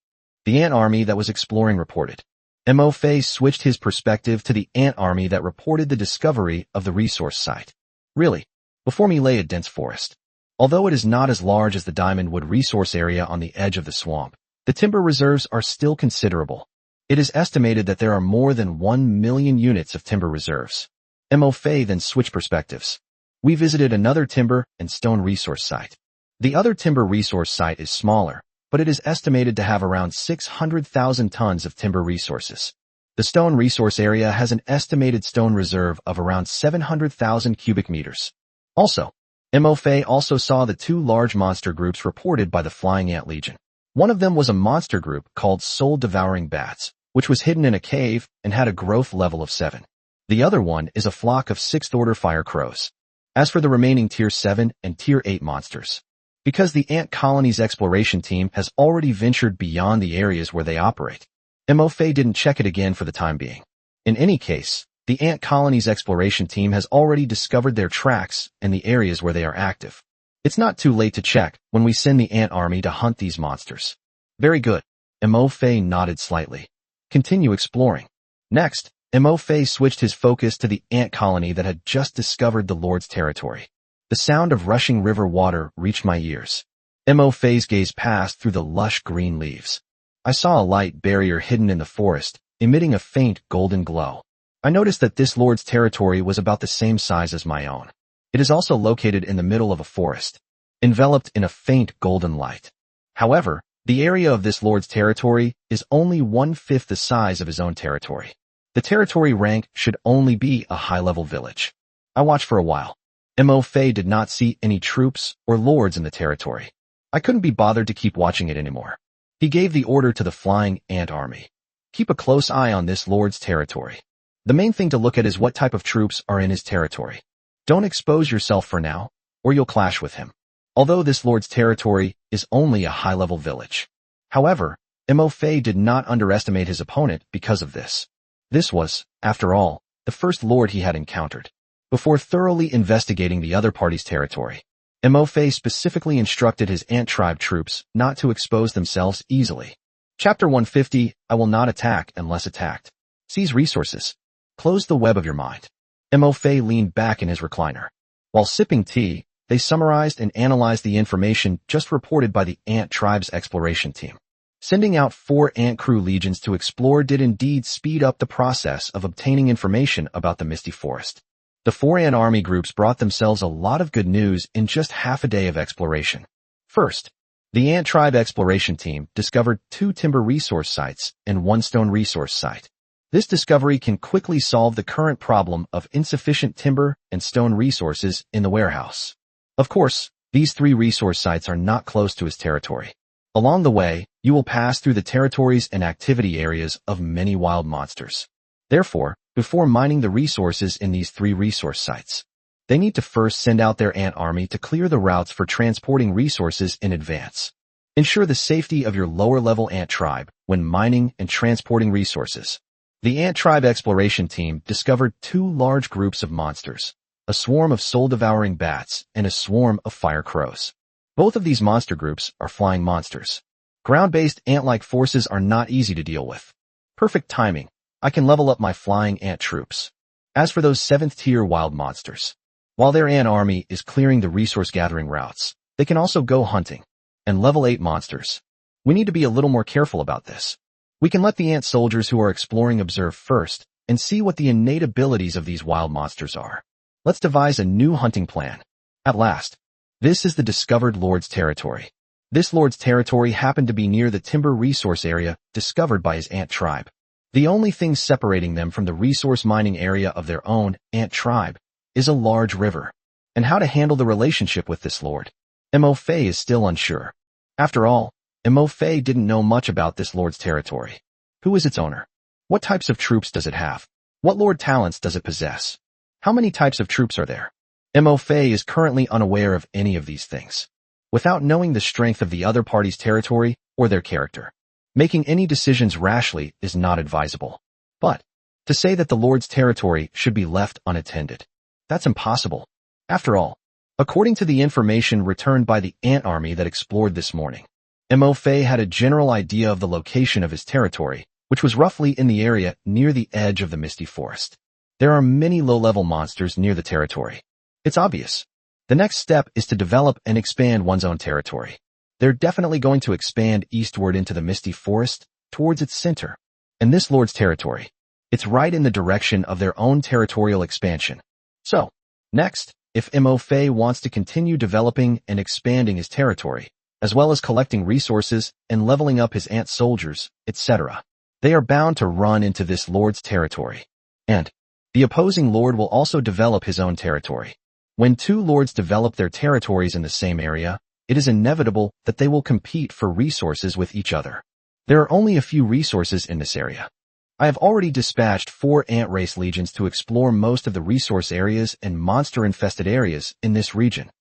The ant army that was exploring reported. Mo Fei switched his perspective to the ant army that reported the discovery of the resource site. Really, before me lay a dense forest. Although it is not as large as the Diamondwood resource area on the edge of the swamp, the timber reserves are still considerable. It is estimated that there are more than 1 million units of timber reserves. Mo Fei then switched perspectives. We visited another timber and stone resource site. The other timber resource site is smaller, but it is estimated to have around 600,000 tons of timber resources. The stone resource area has an estimated stone reserve of around 700,000 cubic meters. Also, Mo Fei also saw the 2 large monster groups reported by the Flying Ant Legion. One of them was a monster group called soul-devouring bats, which was hidden in a cave and had a growth level of 7. The other one is a flock of 6th-order fire crows. As for the remaining Tier 7 and Tier 8 monsters, because the ant colony's exploration team has already ventured beyond the areas where they operate, Mo Fei didn't check it again for the time being. In any case, the ant colony's exploration team has already discovered their tracks and the areas where they are active. It's not too late to check when we send the ant army to hunt these monsters. Very good. Mo Fei nodded slightly. Continue exploring. Next, Mo Fei switched his focus to the ant colony that had just discovered the Lord's territory. The sound of rushing river water reached my ears. Mo Fei's gaze passed through the lush green leaves. I saw a light barrier hidden in the forest, emitting a faint golden glow. I noticed that this Lord's territory was about the same size as my own. It is also located in the middle of a forest, enveloped in a faint golden light. However, the area of this Lord's territory is only 1/5 the size of his own territory. The territory rank should only be a high-level village. I watched for a while. Mo Fei did not see any troops or lords in the territory. I couldn't be bothered to keep watching it anymore. He gave the order to the flying ant army. Keep a close eye on this Lord's territory. The main thing to look at is what type of troops are in his territory. Don't expose yourself for now, or you'll clash with him. Although this Lord's territory is only a high-level village. However, Mo Fei did not underestimate his opponent because of this. This was, after all, the first Lord he had encountered. Before thoroughly investigating the other party's territory, Mo Fei specifically instructed his ant tribe troops not to expose themselves easily. Chapter 150, I will not attack unless attacked. Seize resources. Close the web of your mind. Mo Fei leaned back in his recliner. While sipping tea, they summarized and analyzed the information just reported by the ant tribe's exploration team. Sending out 4 ant crew legions to explore did indeed speed up the process of obtaining information about the misty forest. The 4 ant army groups brought themselves a lot of good news in just half a day of exploration. First, The ant tribe exploration team discovered 2 timber resource sites and 1 stone resource site. This discovery can quickly solve the current problem of insufficient timber and stone resources in the warehouse. Of course, these 3 resource sites are not close to his territory. Along the way, you will pass through the territories and activity areas of many wild monsters. Therefore, before mining the resources in these 3 resource sites, they need to first send out their ant army to clear the routes for transporting resources in advance. Ensure the safety of your lower-level ant tribe when mining and transporting resources. The ant tribe exploration team discovered 2 large groups of monsters, a swarm of soul-devouring bats and a swarm of fire crows. Both of these monster groups are flying monsters. Ground-based ant-like forces are not easy to deal with. Perfect timing. I can level up my flying ant troops. As for those 7th-tier wild monsters, while their ant army is clearing the resource-gathering routes, they can also go hunting. And level 8 monsters. We need to be a little more careful about this. We can let the ant soldiers who are exploring observe first and see what the innate abilities of these wild monsters are. Let's devise a new hunting plan. At last, this is the discovered Lord's territory. This Lord's territory happened to be near the timber resource area discovered by his ant tribe. The only thing separating them from the resource mining area of their own ant tribe is a large river. And how to handle the relationship with this lord? Mo Fei is still unsure. After all, Mo Fei didn't know much about this lord's territory. Who is its owner? What types of troops does it have? What lord talents does it possess? How many types of troops are there? Mo Fei is currently unaware of any of these things. Without knowing the strength of the other party's territory or their character, making any decisions rashly is not advisable. But to say that the Lord's territory should be left unattended, that's impossible. After all, according to the information returned by the ant army that explored this morning, Mo Fei had a general idea of the location of his territory, which was roughly in the area near the edge of the misty forest. There are many low-level monsters near the territory. It's obvious. The next step is to develop and expand one's own territory. They're definitely going to expand eastward into the misty forest, towards its center. And this lord's territory, it's right in the direction of their own territorial expansion. So, next, if Mo Fei wants to continue developing and expanding his territory, as well as collecting resources and leveling up his ant soldiers, etc., they are bound to run into this lord's territory. And the opposing lord will also develop his own territory. When 2 lords develop their territories in the same area, it is inevitable that they will compete for resources with each other. There are only a few resources in this area. I have already dispatched 4 ant race legions to explore most of the resource areas and monster-infested areas in this region.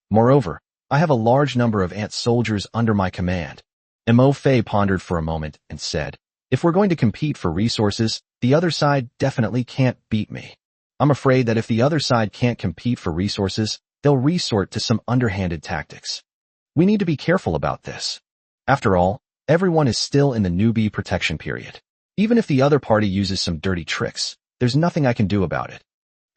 Moreover, I have a large number of ant soldiers under my command. Mo Fei pondered for a moment and said, if we're going to compete for resources, the other side definitely can't beat me. I'm afraid that if the other side can't compete for resources, they'll resort to some underhanded tactics. We need to be careful about this. After all, everyone is still in the newbie protection period. Even if the other party uses some dirty tricks, there's nothing I can do about it.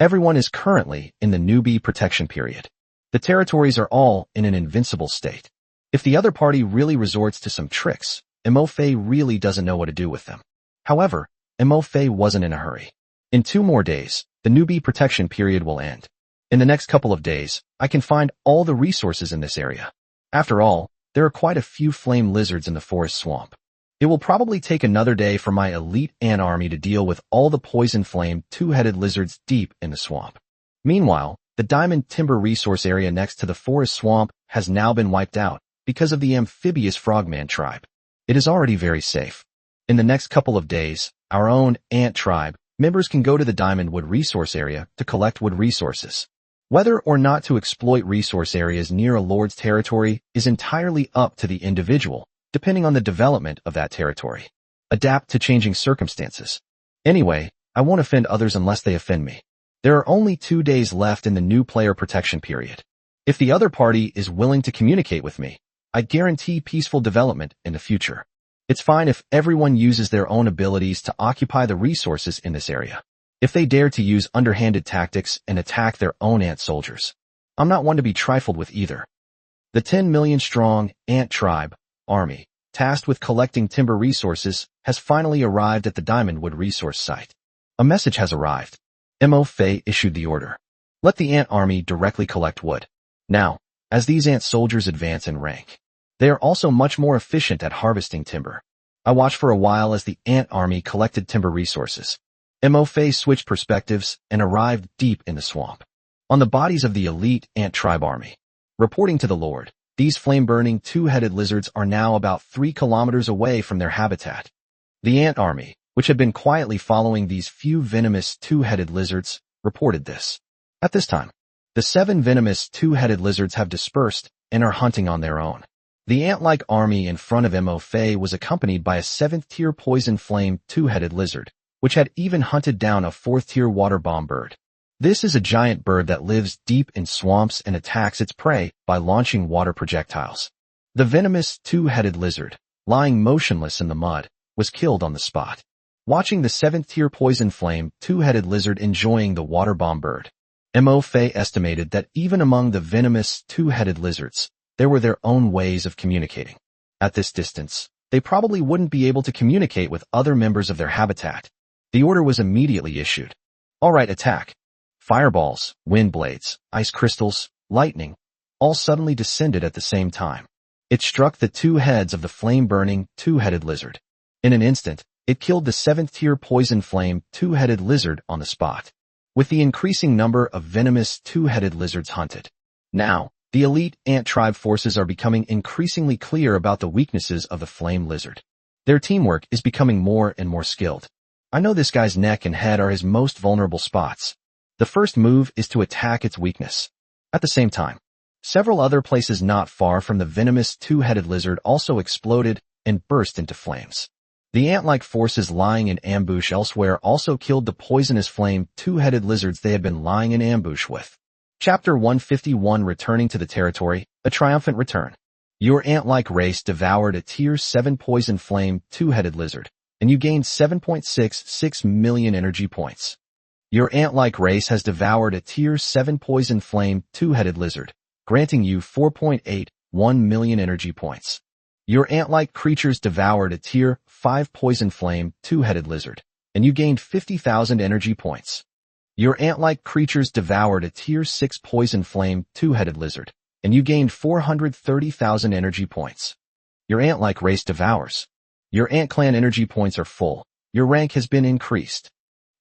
Everyone is currently in the newbie protection period. The territories are all in an invincible state. If the other party really resorts to some tricks, Mo Fei really doesn't know what to do with them. However, Mo Fei wasn't in a hurry. In 2 more days, the newbie protection period will end. In the next couple of days, I can find all the resources in this area. After all, there are quite a few flame lizards in the forest swamp. It will probably take another day for my elite ant army to deal with all the poison flame 2-headed lizards deep in the swamp. Meanwhile, the diamond timber resource area next to the forest swamp has now been wiped out because of the amphibious frogman tribe. It is already very safe. In the next couple of days, our own ant tribe members can go to the Diamond Wood resource area to collect wood resources. Whether or not to exploit resource areas near a lord's territory is entirely up to the individual, depending on the development of that territory. Adapt to changing circumstances. Anyway, I won't offend others unless they offend me. There are only 2 days left in the new player protection period. If the other party is willing to communicate with me, I guarantee peaceful development in the future. It's fine if everyone uses their own abilities to occupy the resources in this area. If they dare to use underhanded tactics and attack their own ant soldiers, I'm not one to be trifled with either. The 10 million strong ant tribe army, tasked with collecting timber resources, has finally arrived at the Diamondwood resource site. A message has arrived. Mo Fei issued the order. Let the ant army directly collect wood. Now, as these ant soldiers advance in rank, They are also much more efficient at harvesting timber. I watched for a while as the ant army collected timber resources. Mo-Fei switched perspectives and arrived deep in the swamp. On the bodies of the elite ant tribe army. Reporting to the Lord, these flame-burning two-headed lizards are now about 3 kilometers away from their habitat. The ant army, which had been quietly following these few venomous two-headed lizards, reported this. At this time, the 7 venomous two-headed lizards have dispersed and are hunting on their own. The ant-like army in front of Mo-Fei was accompanied by a 7th-tier poison flame two-headed lizard, which had even hunted down a 4th-tier water bomb bird. This is a giant bird that lives deep in swamps and attacks its prey by launching water projectiles. The venomous two-headed lizard, lying motionless in the mud, was killed on the spot. Watching the 7th-tier poison flame two-headed lizard enjoying the water bomb bird, Mo-Fei estimated that even among the venomous two-headed lizards, there were their own ways of communicating. At this distance, they probably wouldn't be able to communicate with other members of their habitat. The order was immediately issued. All right, attack. Fireballs, wind blades, ice crystals, lightning, all suddenly descended at the same time. It struck the 2 heads of the flame-burning two-headed lizard. In an instant, it killed the 7th-tier poison flame two-headed lizard on the spot. With the increasing number of venomous two-headed lizards hunted. Now, the elite ant tribe forces are becoming increasingly clear about the weaknesses of the flame lizard. Their teamwork is becoming more and more skilled. I know this guy's neck and head are his most vulnerable spots. The first move is to attack its weakness. At the same time, several other places not far from the venomous two-headed lizard also exploded and burst into flames. The ant-like forces lying in ambush elsewhere also killed the poisonous flame two-headed lizards they had been lying in ambush with. Chapter 151 Returning to the Territory, a Triumphant Return. Your ant-like race devoured a Tier 7 poison flame two-headed lizard, and you gained 7.66 million energy points. Your ant-like race has devoured a Tier 7 poison flame two-headed lizard, granting you 4.81 million energy points. Your ant-like creatures devoured a Tier 5 poison flame two-headed lizard, and you gained 50,000 energy points. Your ant-like creatures devoured a Tier 6 poison flame two-headed lizard, and you gained 430,000 energy points. Your ant-like race devours. Your ant clan energy points are full. Your rank has been increased.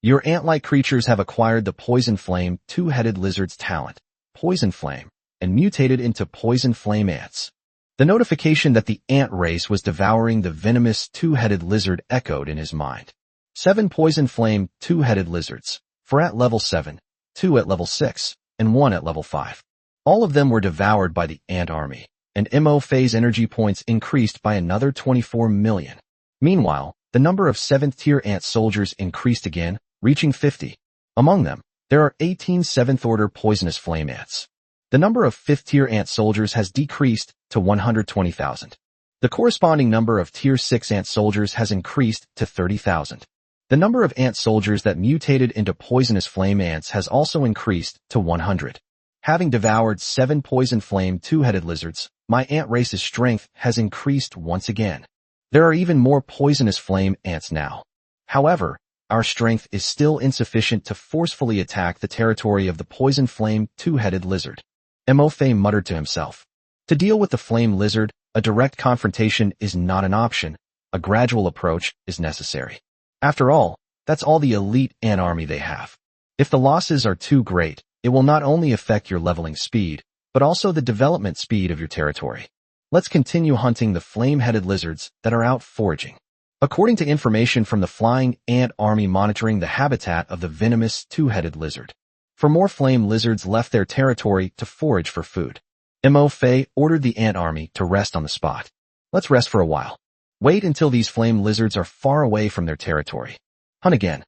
Your ant-like creatures have acquired the poison flame two-headed lizard's talent, poison flame, and mutated into poison flame ants. The notification that the ant race was devouring the venomous two-headed lizard echoed in his mind. 7 poison flame two-headed lizards, 4 at level 7, 2 at level 6, and 1 at level 5. All of them were devoured by the ant army, and Mo-Fei's energy points increased by another 24 million. Meanwhile, the number of 7th-tier ant soldiers increased again, reaching 50. Among them, there are 18 7th-order poisonous flame ants. The number of 5th-tier ant soldiers has decreased to 120,000. The corresponding number of Tier 6 ant soldiers has increased to 30,000. The number of ant soldiers that mutated into poisonous flame ants has also increased to 100. Having devoured 7 poison flame two-headed lizards, my ant race's strength has increased once again. There are even more poisonous flame ants now. However, our strength is still insufficient to forcefully attack the territory of the poison flame two-headed lizard. Mo-Fei muttered to himself. To deal with the flame lizard, a direct confrontation is not an option. A gradual approach is necessary. After all, that's all the elite ant army they have. If the losses are too great, it will not only affect your leveling speed, but also the development speed of your territory. Let's continue hunting the flame-headed lizards that are out foraging. According to information from the flying ant army monitoring the habitat of the venomous two-headed lizard, for more flame lizards left their territory to forage for food. Mo-Fei ordered the ant army to rest on the spot. Let's rest for a while. Wait until these flame lizards are far away from their territory. Hunt again.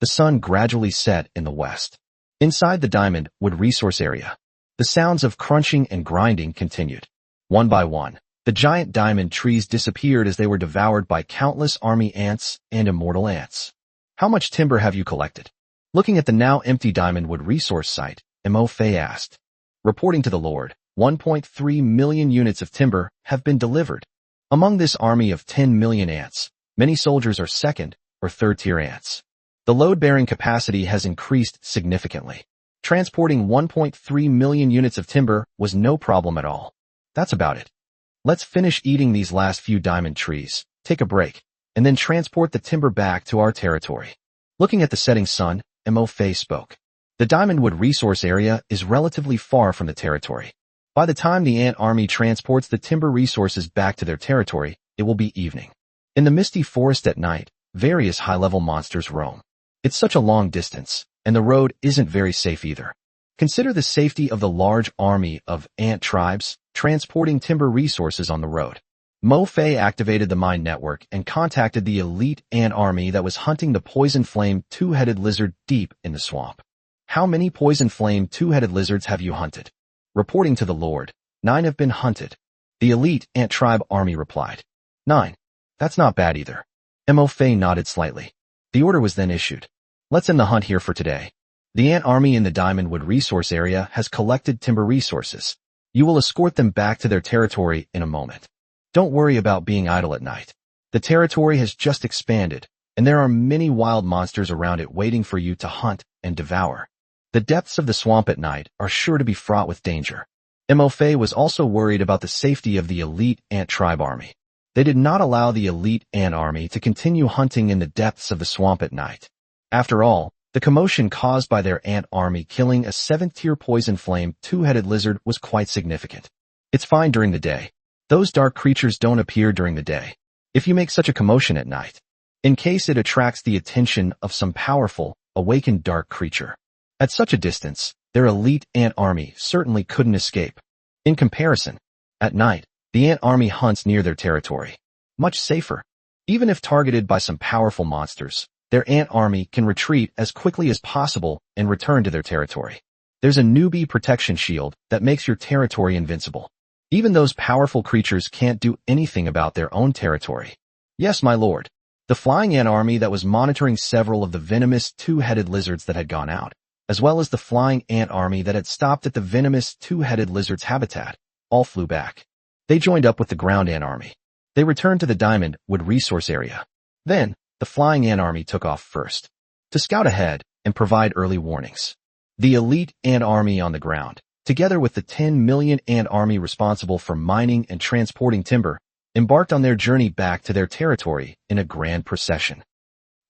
The sun gradually set in the west. Inside the diamond wood resource area, the sounds of crunching and grinding continued. One by one, the giant diamond trees disappeared as they were devoured by countless army ants and immortal ants. How much timber have you collected? Looking at the now empty diamond wood resource site, Mo-Fei asked. Reporting to the Lord, 1.3 million units of timber have been delivered. Among this army of 10 million ants, many soldiers are 2nd or 3rd-tier ants. The load-bearing capacity has increased significantly. Transporting 1.3 million units of timber was no problem at all. That's about it. Let's finish eating these last few diamond trees, take a break, and then transport the timber back to our territory. Looking at the setting sun, Mo Fei spoke. The Diamondwood resource area is relatively far from the territory. By the time the ant army transports the timber resources back to their territory, it will be evening. In the misty forest at night, various high-level monsters roam. It's such a long distance, and the road isn't very safe either. Consider the safety of the large army of ant tribes transporting timber resources on the road. Mo Fei activated the mind network and contacted the elite ant army that was hunting the poison flame two-headed lizard deep in the swamp. How many poison flame two-headed lizards have you hunted? Reporting to the Lord, 9 have been hunted. The elite ant tribe army replied. 9. That's not bad either. Mo Fei nodded slightly. The order was then issued. Let's end the hunt here for today. The ant army in the Diamondwood resource area has collected timber resources. You will escort them back to their territory in a moment. Don't worry about being idle at night. The territory has just expanded, and there are many wild monsters around it waiting for you to hunt and devour. The depths of the swamp at night are sure to be fraught with danger. Mo Fei was also worried about the safety of the elite ant tribe army. They did not allow the elite ant army to continue hunting in the depths of the swamp at night. After all, the commotion caused by their ant army killing a 7th-tier poison flame two-headed lizard was quite significant. It's fine during the day. Those dark creatures don't appear during the day. If you make such a commotion at night, in case it attracts the attention of some powerful, awakened dark creature. At such a distance, their elite ant army certainly couldn't escape. In comparison, at night, the ant army hunts near their territory. Much safer. Even if targeted by some powerful monsters, their ant army can retreat as quickly as possible and return to their territory. There's a newbie protection shield that makes your territory invincible. Even those powerful creatures can't do anything about their own territory. Yes, my lord. The flying ant army that was monitoring several of the venomous two-headed lizards that had gone out, as well as the flying ant army that had stopped at the venomous two-headed lizard's habitat, all flew back. They joined up with the ground ant army. They returned to the Diamondwood resource area. Then, the flying ant army took off first, to scout ahead and provide early warnings. The elite ant army on the ground, together with the 10 million ant army responsible for mining and transporting timber, embarked on their journey back to their territory in a grand procession.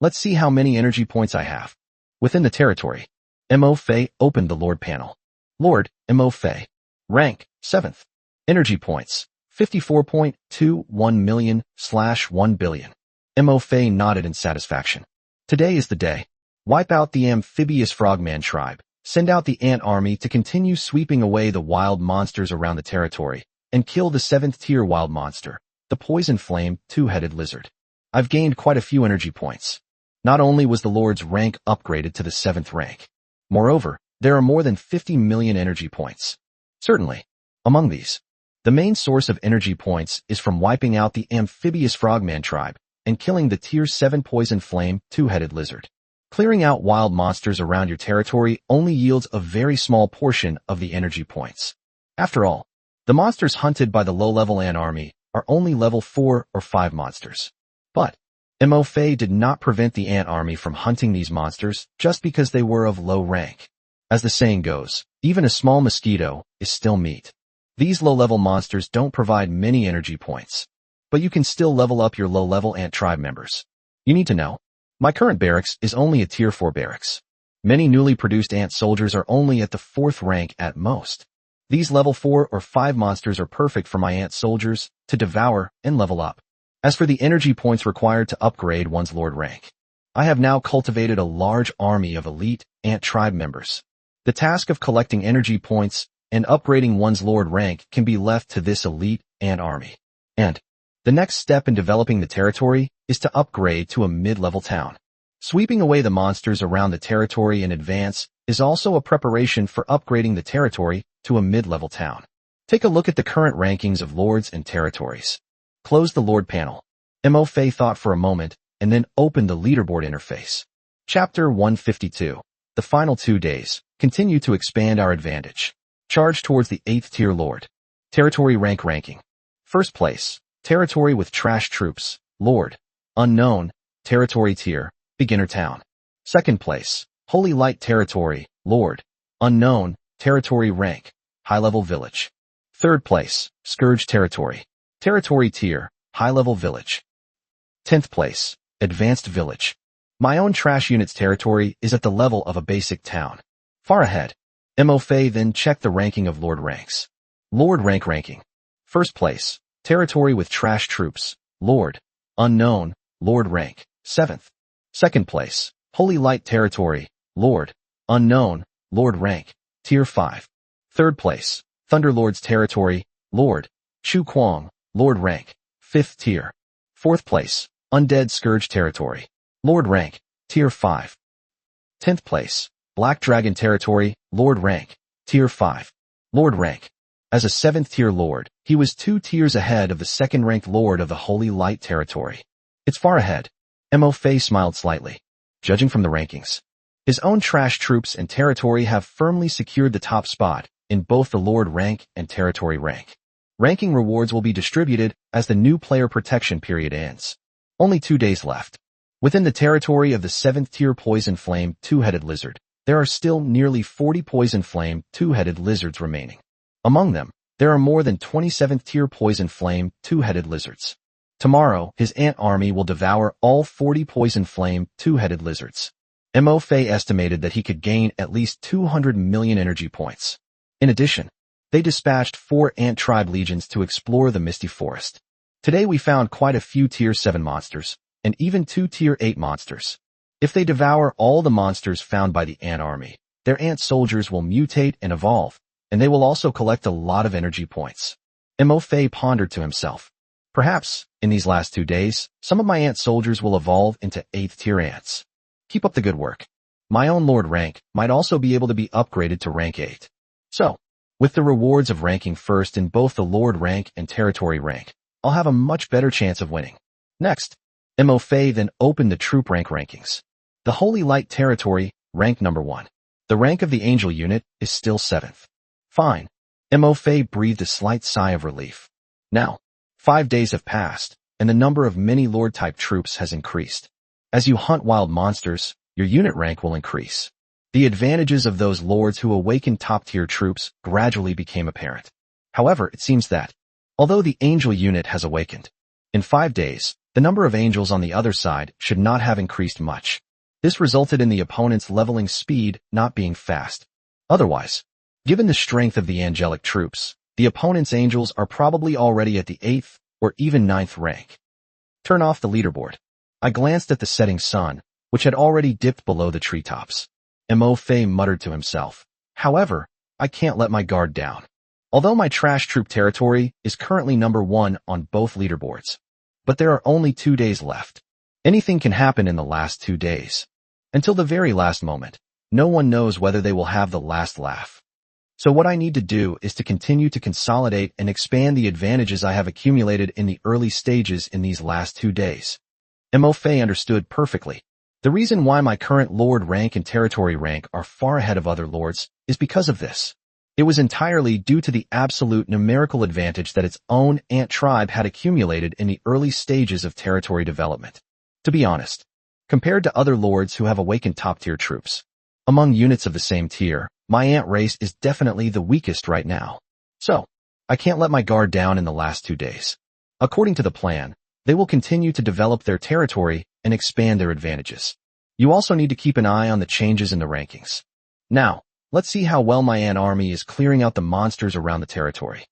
Let's see how many energy points I have. Within the territory, Mo Fei opened the Lord panel. Lord, Mo Fei. Rank, 7th. Energy points, 54.21 million/1 billion. Mo Fei nodded in satisfaction. Today is the day. Wipe out the amphibious frogman tribe. Send out the ant army to continue sweeping away the wild monsters around the territory, and kill the 7th-tier wild monster, the poison flame two-headed lizard. I've gained quite a few energy points. Not only was the Lord's rank upgraded to the 7th rank, moreover, there are more than 50 million energy points. Certainly, among these, the main source of energy points is from wiping out the amphibious frogman tribe and killing the tier 7 poison flame two-headed lizard. Clearing out wild monsters around your territory only yields a very small portion of the energy points. After all, the monsters hunted by the low-level ant army are only level 4 or 5 monsters. But Mo Fei did not prevent the ant army from hunting these monsters just because they were of low rank. As the saying goes, even a small mosquito is still meat. These low-level monsters don't provide many energy points, but you can still level up your low-level ant tribe members. You need to know, my current barracks is only a tier 4 barracks. Many newly produced ant soldiers are only at the 4th rank at most. These level 4 or 5 monsters are perfect for my ant soldiers to devour and level up. As for the energy points required to upgrade one's lord rank, I have now cultivated a large army of elite ant tribe members. The task of collecting energy points and upgrading one's lord rank can be left to this elite ant army. And the next step in developing the territory is to upgrade to a mid-level town. Sweeping away the monsters around the territory in advance is also a preparation for upgrading the territory to a mid-level town. Take a look at the current rankings of lords and territories. Close the lord panel. Mo Fei thought for a moment and then opened the leaderboard interface. Chapter 152. The final 2 days. Continue to expand our advantage. Charge towards the 8th tier lord. Territory rank ranking. First place. Territory with trash troops. Lord. Unknown. Territory tier. Beginner town. Second place. Holy Light territory. Lord. Unknown. Territory rank. High-level village. Third place. Scourge territory. Territory tier, high-level village. 10th place, advanced village. My own trash unit's territory is at the level of a basic town. Far ahead. MOFA then checked the ranking of Lord ranks. Lord rank ranking. First place, territory with trash troops, Lord, unknown, Lord rank, 7th. Second place, Holy Light territory, Lord, unknown, Lord rank, tier 5. Third place, Thunderlord's territory, Lord, Chu Kwang, Lord rank, 5th tier. Fourth place, Undead Scourge territory, Lord rank, tier 5. 10th place, Black Dragon territory, Lord rank, tier 5. Lord rank. As a 7th tier Lord, he was 2 tiers ahead of the 2nd ranked Lord of the Holy Light territory. It's far ahead. MOFA smiled slightly. Judging from the rankings, his own trash troops and territory have firmly secured the top spot in both the Lord rank and territory rank. Ranking rewards will be distributed as the new player protection period ends. Only 2 days left. Within the territory of the 7th tier Poison Flame Two-Headed Lizard, there are still nearly 40 Poison Flame Two-Headed Lizards remaining. Among them, there are more than 27th tier Poison Flame Two-Headed Lizards. Tomorrow, his ant army will devour all 40 Poison Flame Two-Headed Lizards. MOFA estimated that he could gain at least 200 million energy points. In addition, they dispatched 4 ant tribe legions to explore the Misty Forest. Today we found quite a few tier 7 monsters, and even 2 tier 8 monsters. If they devour all the monsters found by the ant army, their ant soldiers will mutate and evolve, and they will also collect a lot of energy points. MOFA pondered to himself. Perhaps, in these last 2 days, some of my ant soldiers will evolve into 8th tier ants. Keep up the good work. My own Lord rank might also be able to be upgraded to rank 8. So, with the rewards of ranking first in both the Lord rank and territory rank, I'll have a much better chance of winning. Next, MOFA then opened the troop rank rankings. The Holy Light territory, rank number 1. The rank of the Angel unit is still 7th. Fine. MOFA breathed a slight sigh of relief. Now, 5 days have passed, and the number of many Lord-type troops has increased. As you hunt wild monsters, your unit rank will increase. The advantages of those Lords who awakened top-tier troops gradually became apparent. However, it seems that, although the Angel unit has awakened, in 5 days, the number of angels on the other side should not have increased much. This resulted in the opponent's leveling speed not being fast. Otherwise, given the strength of the angelic troops, the opponent's angels are probably already at the 8th or even 9th rank. Turn off the leaderboard. I glanced at the setting sun, which had already dipped below the treetops. MOFA muttered to himself. However, I can't let my guard down. Although my trash troop territory is currently number 1 on both leaderboards, but there are only 2 days left. Anything can happen in the last 2 days. Until the very last moment, no one knows whether they will have the last laugh. So what I need to do is to continue to consolidate and expand the advantages I have accumulated in the early stages in these last 2 days. MOFA understood perfectly. The reason why my current Lord rank and territory rank are far ahead of other Lords is because of this. It was entirely due to the absolute numerical advantage that its own ant tribe had accumulated in the early stages of territory development. To be honest, compared to other Lords who have awakened top-tier troops, among units of the same tier, my ant race is definitely the weakest right now. So, I can't let my guard down in the last 2 days. According to the plan, they will continue to develop their territory and expand their advantages. You also need to keep an eye on the changes in the rankings. Now, let's see how well my ant army is clearing out the monsters around the territory.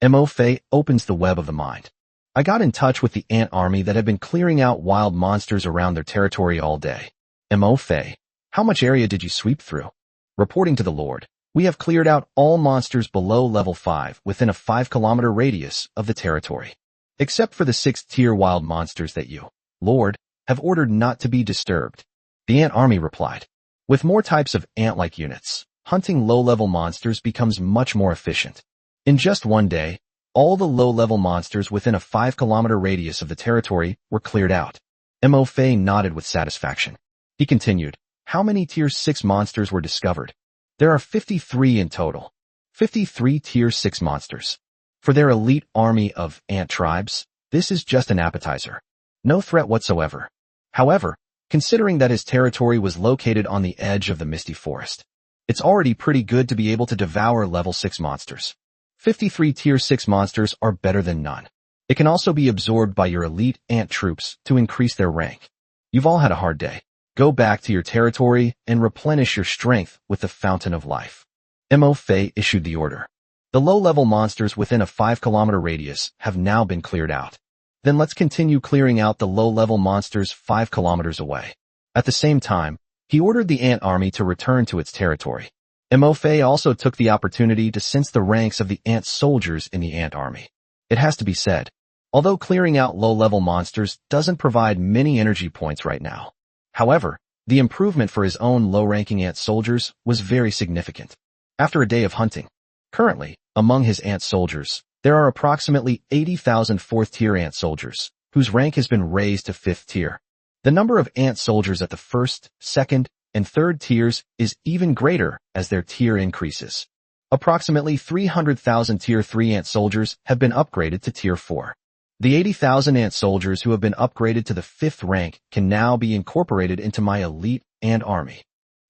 MOFA opens the web of the mind. I got in touch with the ant army that had been clearing out wild monsters around their territory all day. MOFA, how much area did you sweep through? Reporting to the Lord, we have cleared out all monsters below level 5 within a 5-kilometer radius of the territory, except for the 6th tier wild monsters that you, Lord, have ordered not to be disturbed. The ant army replied. With more types of ant-like units, hunting low-level monsters becomes much more efficient. In just 1 day, all the low-level monsters within a 5-kilometer radius of the territory were cleared out. MOFA nodded with satisfaction. He continued, how many tier 6 monsters were discovered? There are 53 in total. 53 tier 6 monsters. For their elite army of ant tribes, this is just an appetizer. No threat whatsoever. However, considering that his territory was located on the edge of the Misty Forest, it's already pretty good to be able to devour level 6 monsters. 53 tier 6 monsters are better than none. It can also be absorbed by your elite ant troops to increase their rank. You've all had a hard day. Go back to your territory and replenish your strength with the Fountain of Life. Mo Fei issued the order. The low-level monsters within a 5-kilometer radius have now been cleared out. Then let's continue clearing out the low-level monsters 5 kilometers away. At the same time, he ordered the ant army to return to its territory. Mo Fei also took the opportunity to sense the ranks of the ant soldiers in the ant army. It has to be said, although clearing out low-level monsters doesn't provide many energy points right now. However, the improvement for his own low-ranking ant soldiers was very significant. After a day of hunting, currently, among his ant soldiers, there are approximately 80,000 4th-tier ant soldiers, whose rank has been raised to 5th tier. The number of ant soldiers at the 1st, 2nd, and 3rd tiers is even greater as their tier increases. Approximately 300,000 Tier 3 ant soldiers have been upgraded to Tier 4. The 80,000 ant soldiers who have been upgraded to the 5th rank can now be incorporated into my elite ant army.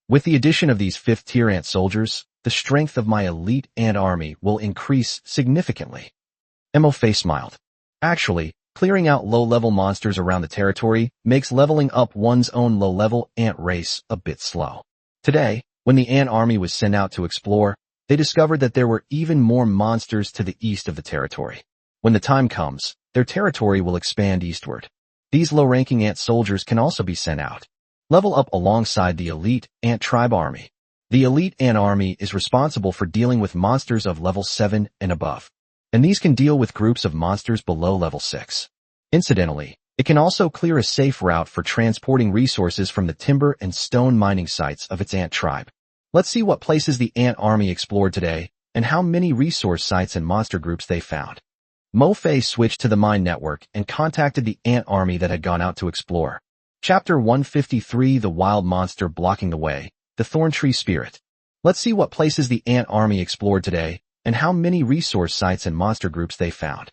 With the addition of these 5th-tier ant soldiers, the strength of my elite ant army will increase significantly. Mo Fei smiled. Actually, clearing out low-level monsters around the territory makes leveling up one's own low-level ant race a bit slow. Today, when the ant army was sent out to explore, they discovered that there were even more monsters to the east of the territory. When the time comes, their territory will expand eastward. These low-ranking ant soldiers can also be sent out. Level up alongside the elite ant tribe army. The elite ant army is responsible for dealing with monsters of level 7 and above, and these can deal with groups of monsters below level 6. Incidentally, it can also clear a safe route for transporting resources from the timber and stone mining sites of its ant tribe. Let's see what places the ant army explored today, and how many resource sites and monster groups they found. Mo Fei switched to the mine network and contacted the ant army that had gone out to explore. Chapter 153 The Wild Monster Blocking the Way, the Thorn Tree Spirit. Let's see what places the ant army explored today, and how many resource sites and monster groups they found.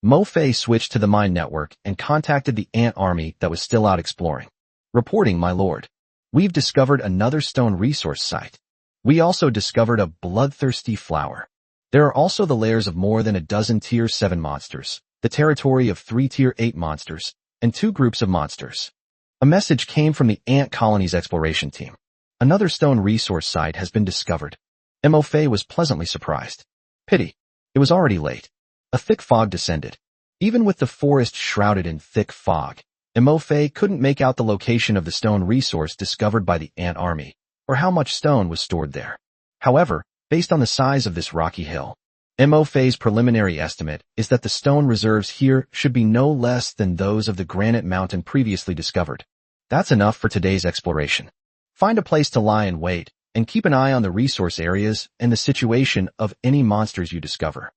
Mo Fei switched to the mine network and contacted the ant army that was still out exploring. Reporting, my lord. We've discovered another stone resource site. We also discovered a bloodthirsty flower. There are also the lairs of more than a dozen Tier 7 monsters, the territory of 3 Tier 8 monsters, and 2 groups of monsters. A message came from the ant colony's exploration team. Another stone resource site has been discovered. Mo Fei was pleasantly surprised. Pity. It was already late. A thick fog descended. Even with the forest shrouded in thick fog, Mo Fei couldn't make out the location of the stone resource discovered by the ant army, or how much stone was stored there. However, based on the size of this rocky hill, Mo Fei's preliminary estimate is that the stone reserves here should be no less than those of the granite mountain previously discovered. That's enough for today's exploration. Find a place to lie in wait, and keep an eye on the resource areas and the situation of any monsters you discover.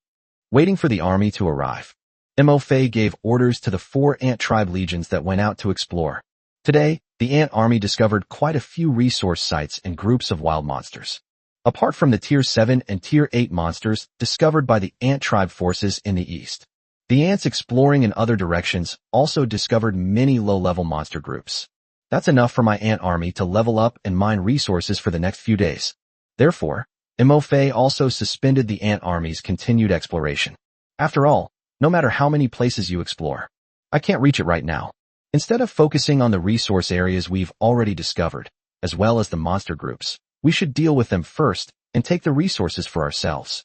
Waiting for the army to arrive, Mo Fei gave orders to the 4 ant tribe legions that went out to explore. Today, the ant army discovered quite a few resource sites and groups of wild monsters. Apart from the Tier 7 and Tier 8 monsters discovered by the ant tribe forces in the east, the ants exploring in other directions also discovered many low-level monster groups. That's enough for my ant army to level up and mine resources for the next few days. Therefore, Mo Fei also suspended the ant army's continued exploration. After all, no matter how many places you explore, I can't reach it right now. Instead of focusing on the resource areas we've already discovered, as well as the monster groups, we should deal with them first and take the resources for ourselves.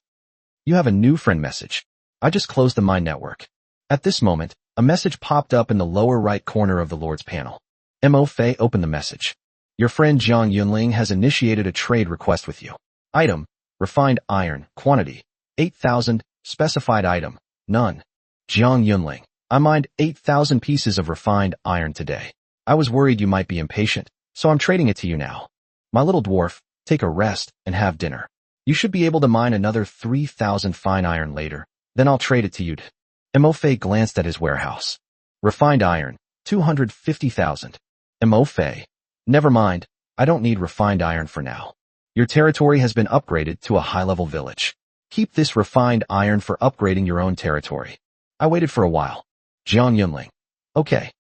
You have a new friend message. I just closed the mine network. At this moment, a message popped up in the lower right corner of the Lord's panel. Mo Fei opened the message. Your friend Jiang Yunling has initiated a trade request with you. Item, refined iron, quantity, 8,000, specified item, none. Jiang Yunling, I mined 8,000 pieces of refined iron today. I was worried you might be impatient, so I'm trading it to you now. My little dwarf, take a rest and have dinner. You should be able to mine another 3,000 fine iron later, then I'll trade it to you. Mo Fei glanced at his warehouse. Refined iron, 250,000. Mo Fei, never mind, I don't need refined iron for now. Your territory has been upgraded to a high-level village. Keep this refined iron for upgrading your own territory. I waited for a while. Jiang Yunling. Okay.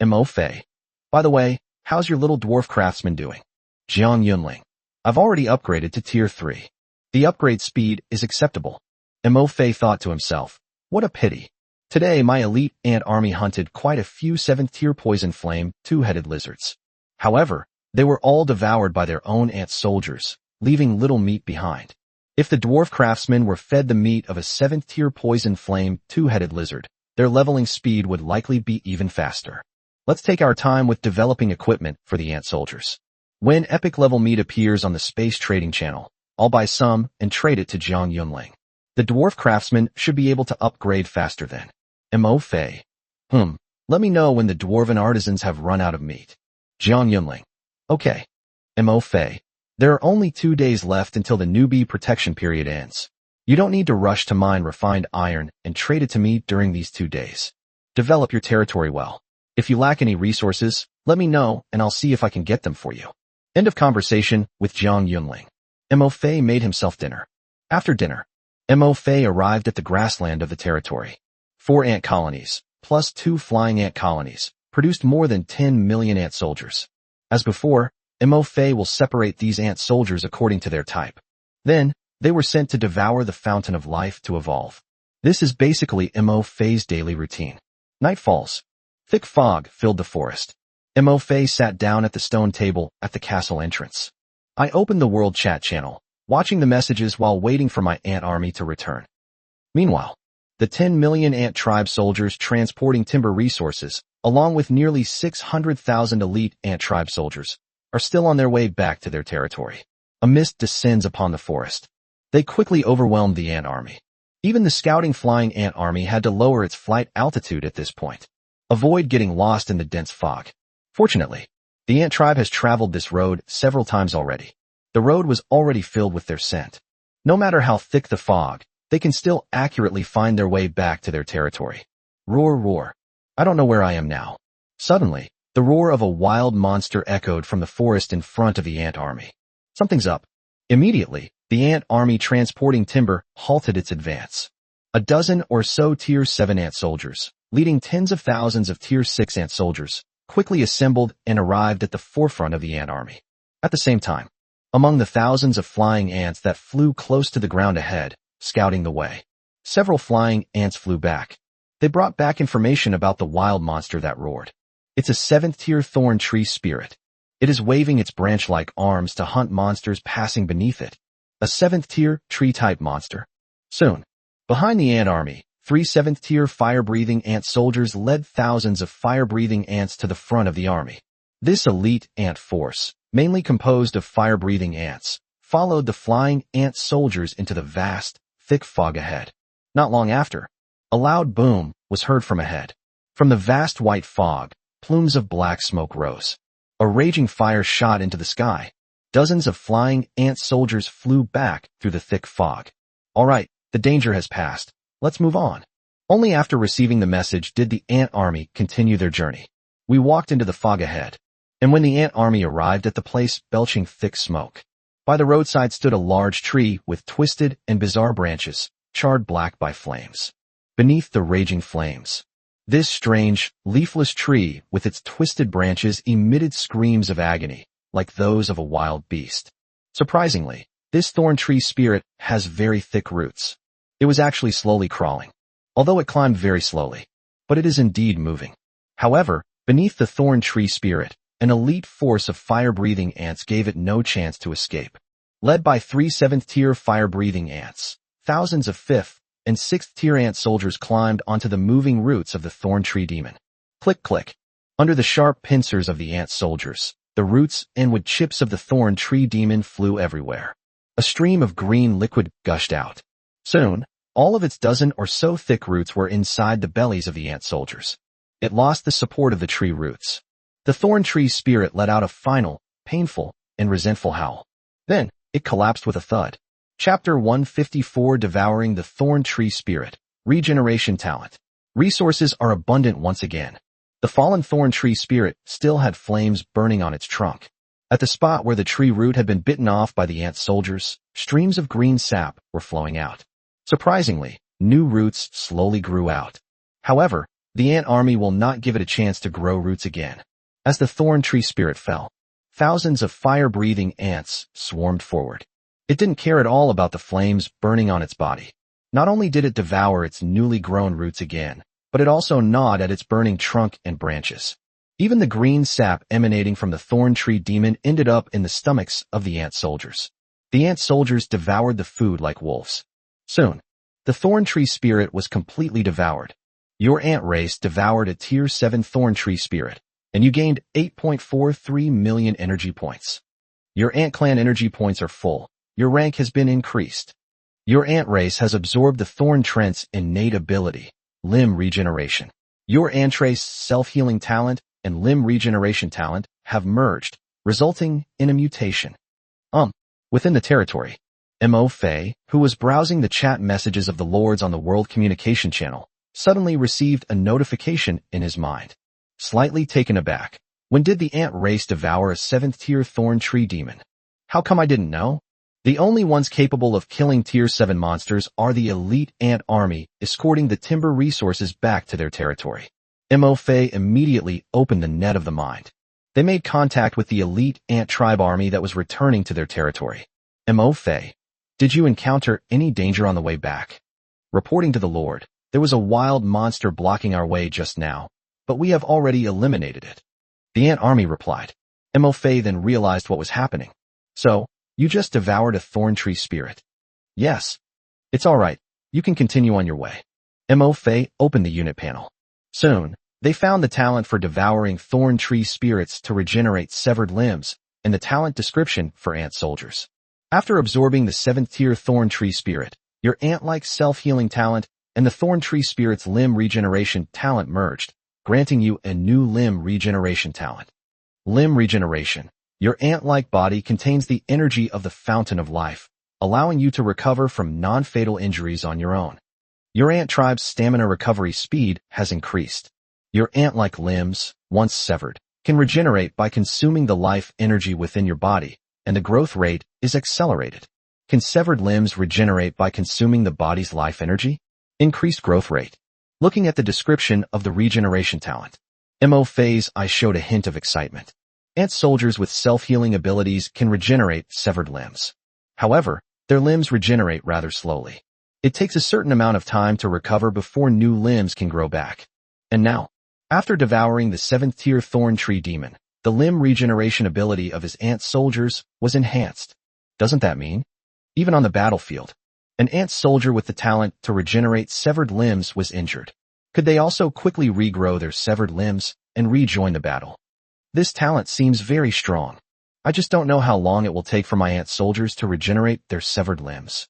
Mo Fei. By the way, how's your little dwarf craftsman doing? Jiang Yunling. I've already upgraded to Tier 3. The upgrade speed is acceptable. Mo Fei thought to himself, what a pity. Today, my elite ant army hunted quite a few 7th-tier poison flame, two-headed lizards. However, they were all devoured by their own ant soldiers, leaving little meat behind. If the dwarf craftsmen were fed the meat of a 7th-tier poison flame, two-headed lizard, their leveling speed would likely be even faster. Let's take our time with developing equipment for the ant soldiers. When epic level meat appears on the space trading channel, I'll buy some and trade it to Jiang Yunling. The dwarf craftsman should be able to upgrade faster than Mo Fei. Let me know when the dwarven artisans have run out of meat. Jiang Yunling. Okay. Mo Fei. There are only 2 days left until the newbie protection period ends. You don't need to rush to mine refined iron and trade it to me during these 2 days. Develop your territory well. If you lack any resources, let me know and I'll see if I can get them for you. End of conversation with Jiang Yunling. Mo Fei made himself dinner. After dinner, Mo Fei arrived at the grassland of the territory. 4 ant colonies, plus 2 flying ant colonies, produced more than 10 million ant soldiers. As before, Mo Fei will separate these ant soldiers according to their type. Then, they were sent to devour the fountain of life to evolve. This is basically Mo Fei's daily routine. Night falls. Thick fog filled the forest. Mo Fei sat down at the stone table at the castle entrance. I opened the world chat channel, watching the messages while waiting for my ant army to return. Meanwhile, the 10 million ant tribe soldiers transporting timber resources, along with nearly 600,000 elite ant tribe soldiers, are still on their way back to their territory. A mist descends upon the forest. They quickly overwhelmed the ant army. Even the scouting flying ant army had to lower its flight altitude at this point. Avoid getting lost in the dense fog. Fortunately, the ant tribe has traveled this road several times already. The road was already filled with their scent. No matter how thick the fog, they can still accurately find their way back to their territory. Roar, roar. I don't know where I am now. Suddenly, the roar of a wild monster echoed from the forest in front of the ant army. Something's up. Immediately, the ant army transporting timber halted its advance. A dozen or so Tier 7 ant soldiers, leading tens of thousands of Tier 6 ant soldiers, quickly assembled and arrived at the forefront of the ant army. At the same time, among the thousands of flying ants that flew close to the ground ahead, scouting the way, several flying ants flew back. They brought back information about the wild monster that roared. It's a 7th-tier thorn tree spirit. It is waving its branch-like arms to hunt monsters passing beneath it. A 7th-tier tree-type monster. Soon, behind the ant army, 3 7th-tier fire-breathing ant soldiers led thousands of fire-breathing ants to the front of the army. This elite ant force, mainly composed of fire-breathing ants, followed the flying ant soldiers into the vast, thick fog ahead. Not long after, a loud boom was heard from ahead. From the vast white fog, plumes of black smoke rose. A raging fire shot into the sky. Dozens of flying ant soldiers flew back through the thick fog. All right, the danger has passed. Let's move on. Only after receiving the message did the ant army continue their journey. We walked into the fog ahead. And when the ant army arrived at the place belching thick smoke, by the roadside stood a large tree with twisted and bizarre branches, charred black by flames. Beneath the raging flames, this strange, leafless tree with its twisted branches emitted screams of agony, like those of a wild beast. Surprisingly, this thorn tree spirit has very thick roots. It was actually slowly crawling, although it climbed very slowly, but it is indeed moving. However, beneath the thorn tree spirit, an elite force of fire-breathing ants gave it no chance to escape. Led by 3 7th-tier fire-breathing ants, thousands of 5th and 6th-tier ant soldiers climbed onto the moving roots of the thorn tree demon. Click, click. Under the sharp pincers of the ant soldiers, the roots and wood chips of the thorn tree demon flew everywhere. A stream of green liquid gushed out. Soon, all of its dozen or so thick roots were inside the bellies of the ant soldiers. It lost the support of the tree roots. The thorn tree spirit let out a final, painful, and resentful howl. Then, it collapsed with a thud. Chapter 154 Devouring the Thorn Tree Spirit. Regeneration Talent. Resources are abundant once again. The fallen thorn tree spirit still had flames burning on its trunk. At the spot where the tree root had been bitten off by the ant soldiers, streams of green sap were flowing out. Surprisingly, new roots slowly grew out. However, the ant army will not give it a chance to grow roots again. As the thorn tree spirit fell, thousands of fire-breathing ants swarmed forward. It didn't care at all about the flames burning on its body. Not only did it devour its newly grown roots again, but it also gnawed at its burning trunk and branches. Even the green sap emanating from the thorn tree demon ended up in the stomachs of the ant soldiers. The ant soldiers devoured the food like wolves. Soon, the thorn tree spirit was completely devoured. Your ant race devoured a Tier 7 thorn tree spirit, and you gained 8.43 million energy points. Your ant clan energy points are full. Your rank has been increased. Your ant race has absorbed the thorn trent's innate ability, limb regeneration. Your ant race self-healing talent and limb regeneration talent have merged, resulting in a mutation. Within the territory, Mo Fei, who was browsing the chat messages of the lords on the World Communication Channel, suddenly received a notification in his mind. Slightly taken aback, when did the ant race devour a 7th tier thorn tree demon? How come I didn't know? The only ones capable of killing Tier 7 monsters are the elite ant army escorting the timber resources back to their territory. Mo Fei immediately opened the net of the mind. They made contact with the elite ant tribe army that was returning to their territory. Mo Fei, did you encounter any danger on the way back? Reporting to the Lord, there was a wild monster blocking our way just now, but we have already eliminated it. The ant army replied. Mo Fei then realized what was happening. So, you just devoured a thorn tree spirit. Yes. It's alright, you can continue on your way. Mo Fei opened the unit panel. Soon, they found the talent for devouring thorn tree spirits to regenerate severed limbs, and the talent description for ant soldiers. After absorbing the 7th tier thorn tree spirit, your ant-like self-healing talent and the thorn tree spirit's limb regeneration talent merged, granting you a new limb regeneration talent. Limb regeneration. Your ant-like body contains the energy of the fountain of life, allowing you to recover from non-fatal injuries on your own. Your ant tribe's stamina recovery speed has increased. Your ant-like limbs, once severed, can regenerate by consuming the life energy within your body, and the growth rate is accelerated. Can severed limbs regenerate by consuming the body's life energy? Increased growth rate. Looking at the description of the regeneration talent, Mo Fei's eye showed a hint of excitement. Ant soldiers with self-healing abilities can regenerate severed limbs. However, their limbs regenerate rather slowly. It takes a certain amount of time to recover before new limbs can grow back. And now, after devouring the 7th tier thorn tree demon, the limb regeneration ability of his ant soldiers was enhanced. Doesn't that mean? Even on the battlefield, an ant soldier with the talent to regenerate severed limbs was injured. Could they also quickly regrow their severed limbs and rejoin the battle? This talent seems very strong. I just don't know how long it will take for my ant soldiers to regenerate their severed limbs.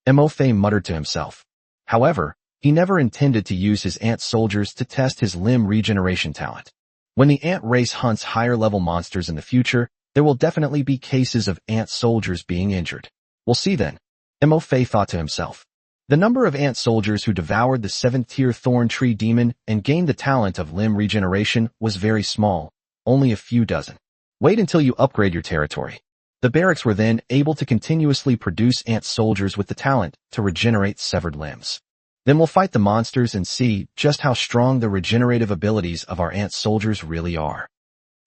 Mo Fei muttered to himself. However, he never intended to use his ant soldiers to test his limb regeneration talent. When the ant race hunts higher-level monsters in the future, there will definitely be cases of ant soldiers being injured. We'll see then. Mo Fei thought to himself. The number of ant soldiers who devoured the 7th tier thorn tree demon and gained the talent of limb regeneration was very small, only a few dozen. Wait until you upgrade your territory. The barracks were then able to continuously produce ant soldiers with the talent to regenerate severed limbs. Then we'll fight the monsters and see just how strong the regenerative abilities of our ant soldiers really are.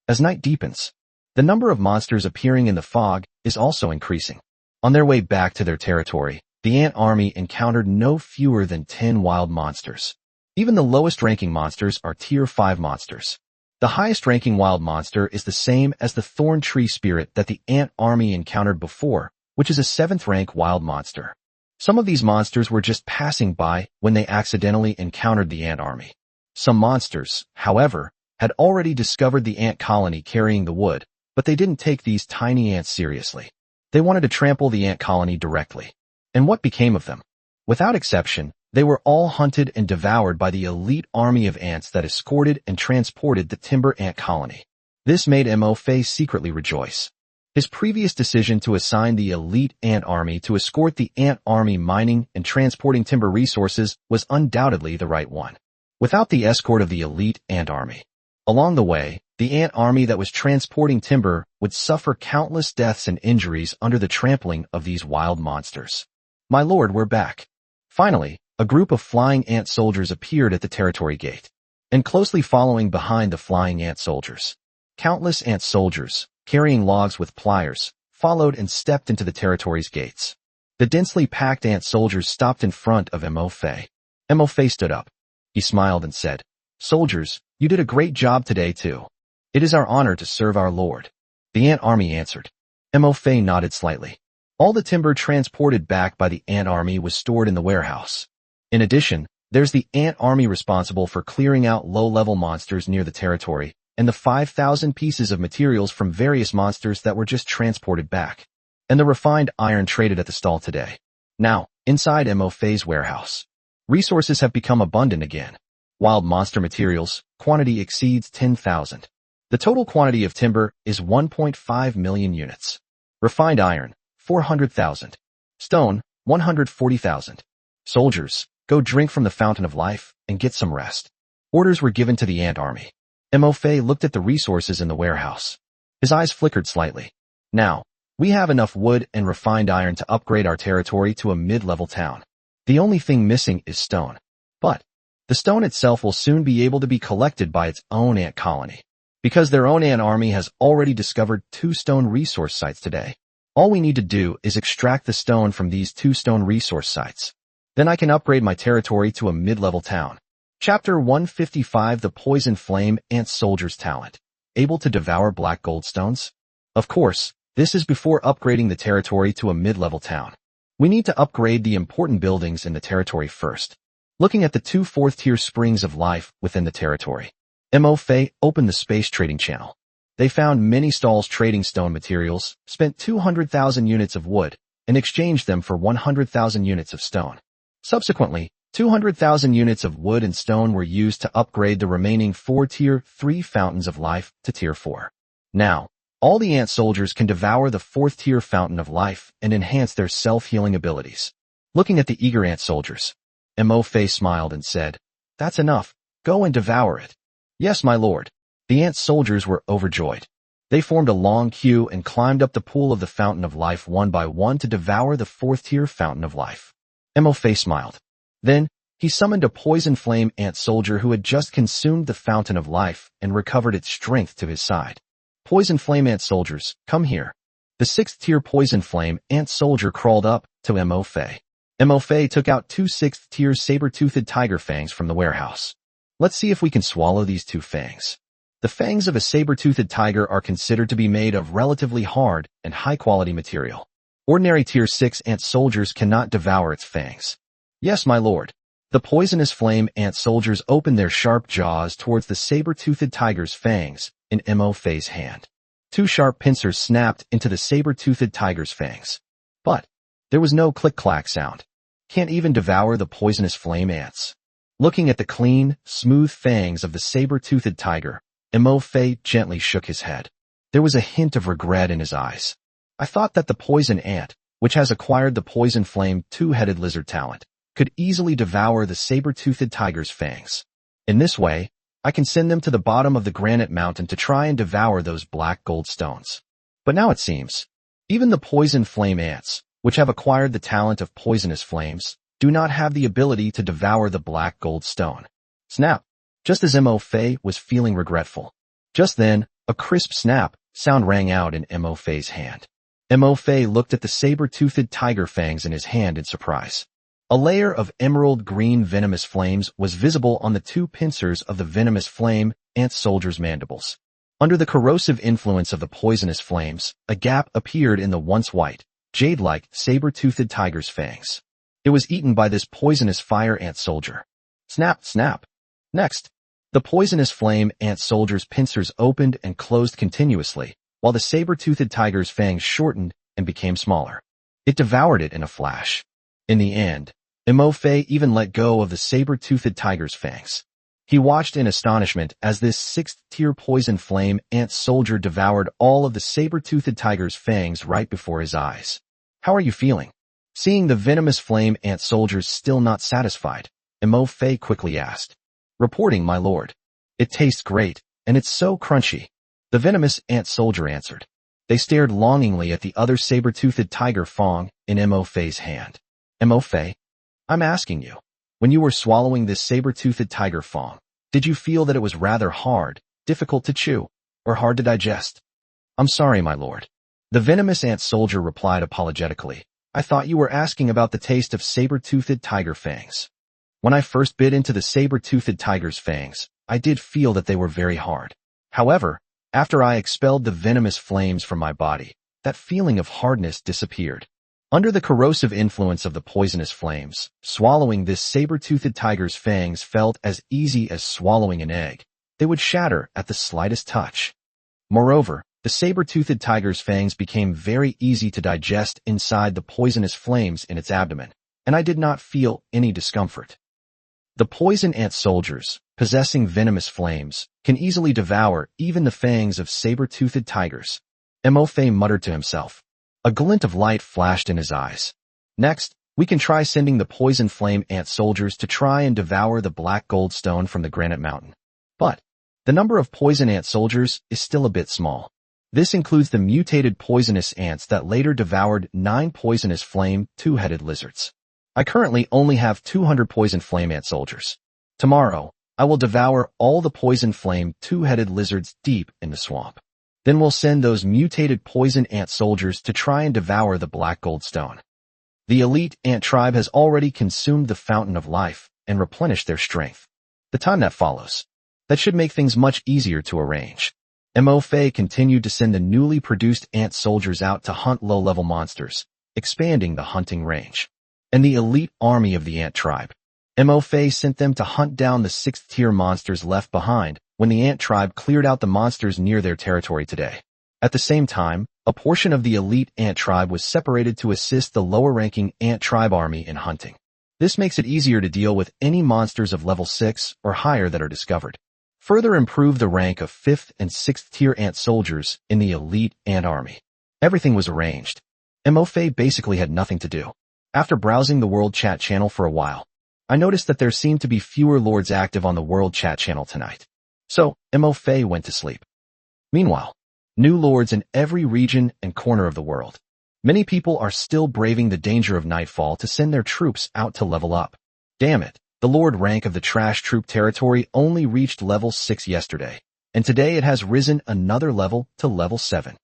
As night deepens, the number of monsters appearing in the fog is also increasing. On their way back to their territory, the ant army encountered no fewer than 10 wild monsters. Even the lowest ranking monsters are tier 5 monsters. The highest ranking wild monster is the same as the thorn tree spirit that the ant army encountered before, which is a 7th rank wild monster. Some of these monsters were just passing by when they accidentally encountered the ant army. Some monsters, however, had already discovered the ant colony carrying the wood, but they didn't take these tiny ants seriously. They wanted to trample the ant colony directly. And what became of them? Without exception, they were all hunted and devoured by the elite army of ants that escorted and transported the timber ant colony. This made Mo Fei secretly rejoice. His previous decision to assign the elite ant army to escort the ant army mining and transporting timber resources was undoubtedly the right one. Without the escort of the elite ant army, along the way, the ant army that was transporting timber would suffer countless deaths and injuries under the trampling of these wild monsters. My lord, we're back. Finally, a group of flying ant soldiers appeared at the territory gate, and closely following behind the flying ant soldiers. Countless ant soldiers, carrying logs with pliers, followed and stepped into the territory's gates. The densely packed ant soldiers stopped in front of Mo Fei. Mo Fei stood up. He smiled and said, "Soldiers, you did a great job today too. It is our honor to serve our lord." The ant army answered. Mo Fei nodded slightly. All the timber transported back by the ant army was stored in the warehouse. In addition, there's the ant army responsible for clearing out low-level monsters near the territory, and the 5,000 pieces of materials from various monsters that were just transported back, and the refined iron traded at the stall today. Now, inside Mo Fei's warehouse, resources have become abundant again. Wild monster materials, quantity exceeds 10,000. The total quantity of timber is 1.5 million units. Refined iron, 400,000. Stone, 140,000. Soldiers, go drink from the fountain of life and get some rest. Orders were given to the ant army. Mo Fei looked at the resources in the warehouse. His eyes flickered slightly. Now, we have enough wood and refined iron to upgrade our territory to a mid-level town. The only thing missing is stone. But the stone itself will soon be able to be collected by its own ant colony. Because their own ant army has already discovered 2 stone resource sites today. All we need to do is extract the stone from these 2 stone resource sites. Then I can upgrade my territory to a mid-level town. Chapter 155 The Poison Flame Ant Soldier's Talent. Able to devour black gold stones? Of course, this is before upgrading the territory to a mid-level town. We need to upgrade the important buildings in the territory first. Looking at the 2 4th-tier springs of life within the territory, Mo Fei opened the space trading channel. They found many stalls trading stone materials, spent 200,000 units of wood, and exchanged them for 100,000 units of stone. Subsequently, 200,000 units of wood and stone were used to upgrade the remaining 4 Tier 3 Fountains of Life to Tier 4. Now, all the ant soldiers can devour the 4th Tier Fountain of Life and enhance their self-healing abilities. Looking at the eager ant soldiers, Mo Fei smiled and said, "That's enough. Go and devour it." "Yes, my lord." The ant soldiers were overjoyed. They formed a long queue and climbed up the pool of the Fountain of Life one by one to devour the 4th Tier Fountain of Life. Mo Fei smiled. Then, he summoned a poison flame ant soldier who had just consumed the Fountain of Life and recovered its strength to his side. "Poison flame ant soldiers, come here." The 6th tier poison flame ant soldier crawled up to Mo Fei. Mo Fei took out 2 6th tier saber-toothed tiger fangs from the warehouse. "Let's see if we can swallow these 2 fangs." The fangs of a saber-toothed tiger are considered to be made of relatively hard and high-quality material. Ordinary tier 6 ant soldiers cannot devour its fangs. "Yes, my lord." The poisonous flame ant soldiers opened their sharp jaws towards the saber-toothed tiger's fangs in Mo Fei's hand. 2 sharp pincers snapped into the saber-toothed tiger's fangs. But there was no click-clack sound. Can't even devour the poisonous flame ants. Looking at the clean, smooth fangs of the saber-toothed tiger, Mo Fei gently shook his head. There was a hint of regret in his eyes. "I thought that the poison ant, which has acquired the poison flame 2-headed lizard talent, could easily devour the saber-toothed tiger's fangs. In this way, I can send them to the bottom of the granite mountain to try and devour those black gold stones. But now it seems, even the poison flame ants, which have acquired the talent of poisonous flames, do not have the ability to devour the black gold stone." Snap! Just as Mo Fei was feeling regretful. Just then, a crisp snap sound rang out in Mo Fei's hand. Mo Fei looked at the saber-toothed tiger fangs in his hand in surprise. A layer of emerald green venomous flames was visible on the 2 pincers of the venomous flame ant soldier's mandibles. Under the corrosive influence of the poisonous flames, a gap appeared in the once white, jade-like saber-toothed tiger's fangs. It was eaten by this poisonous fire ant soldier. Snap, snap. Next, the poisonous flame ant soldier's pincers opened and closed continuously, while the saber-toothed tiger's fangs shortened and became smaller. It devoured it in a flash. In the end, Mo Fei even let go of the saber-toothed tiger's fangs. He watched in astonishment as this 6th tier poison flame ant soldier devoured all of the saber-toothed tiger's fangs right before his eyes. "How are you feeling?" Seeing the venomous flame ant soldiers still not satisfied, Mo Fei quickly asked. "Reporting, my lord. It tastes great, and it's so crunchy." The venomous ant soldier answered. They stared longingly at the other saber-toothed tiger fang in Mo Fei's hand. "Mo Fei, I'm asking you, when you were swallowing this saber-toothed tiger fang, did you feel that it was rather hard, difficult to chew, or hard to digest?" "I'm sorry, my lord." The venomous ant soldier replied apologetically. "I thought you were asking about the taste of saber-toothed tiger fangs." When I first bit into the saber-toothed tiger's fangs, I did feel that they were very hard. However, after I expelled the venomous flames from my body, that feeling of hardness disappeared. Under the corrosive influence of the poisonous flames, swallowing this saber-toothed tiger's fangs felt as easy as swallowing an egg. They would shatter at the slightest touch. Moreover, the saber-toothed tiger's fangs became very easy to digest inside the poisonous flames in its abdomen, and I did not feel any discomfort. The poison ant soldiers, possessing venomous flames, can easily devour even the fangs of saber-toothed tigers. Mo-Fei muttered to himself. A glint of light flashed in his eyes. Next, we can try sending the poison flame ant soldiers to try and devour the black gold stone from the granite mountain. But the number of poison ant soldiers is still a bit small. This includes the mutated poisonous ants that later devoured 9 poisonous flame two-headed lizards. I currently only have 200 poison flame ant soldiers. Tomorrow, I will devour all the poison flame two-headed lizards deep in the swamp. Then we'll send those mutated poison ant soldiers to try and devour the black gold stone. The elite ant tribe has already consumed the fountain of life and replenished their strength. The time that follows. That should make things much easier to arrange. Mo-Fei continued to send the newly produced ant soldiers out to hunt low-level monsters, expanding the hunting range. And the elite army of the ant tribe. Mo-Fei sent them to hunt down the 6th-tier monsters left behind when the ant tribe cleared out the monsters near their territory today. At the same time, a portion of the elite ant tribe was separated to assist the lower-ranking ant tribe army in hunting. This makes it easier to deal with any monsters of level 6 or higher that are discovered. Further improve the rank of 5th and 6th-tier ant soldiers in the elite ant army. Everything was arranged. Mo-Fei basically had nothing to do. After browsing the World Chat channel for a while, I noticed that there seemed to be fewer lords active on the World Chat channel tonight. So, Mo-Fei went to sleep. Meanwhile, new lords in every region and corner of the world. Many people are still braving the danger of nightfall to send their troops out to level up. Damn it, the lord rank of the trash troop territory only reached level 6 yesterday, and today it has risen another level to level 7.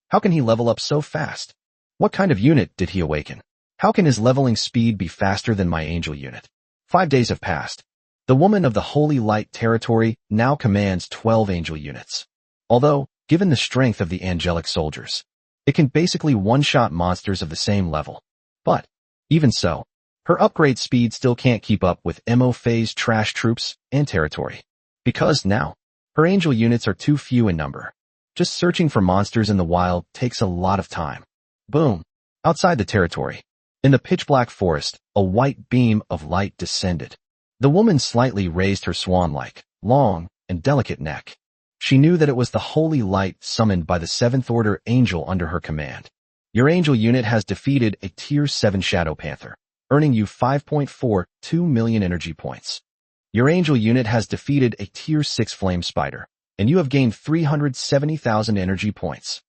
How can he level up so fast? What kind of unit did he awaken? How can his leveling speed be faster than my angel unit? 5 days have passed. The woman of the Holy Light territory now commands 12 angel units. Although, given the strength of the angelic soldiers, it can basically one-shot monsters of the same level. But, even so, her upgrade speed still can't keep up with Mo-Fei's trash troops and territory. Because now, her angel units are too few in number. Just searching for monsters in the wild takes a lot of time. Boom! Outside the territory. In the pitch-black forest, a white beam of light descended. The woman slightly raised her swan-like, long, and delicate neck. She knew that it was the holy light summoned by the 7th Order angel under her command. Your angel unit has defeated a Tier 7 Shadow Panther, earning you 5.42 million energy points. Your angel unit has defeated a Tier 6 Flame Spider, and you have gained 370,000 energy points.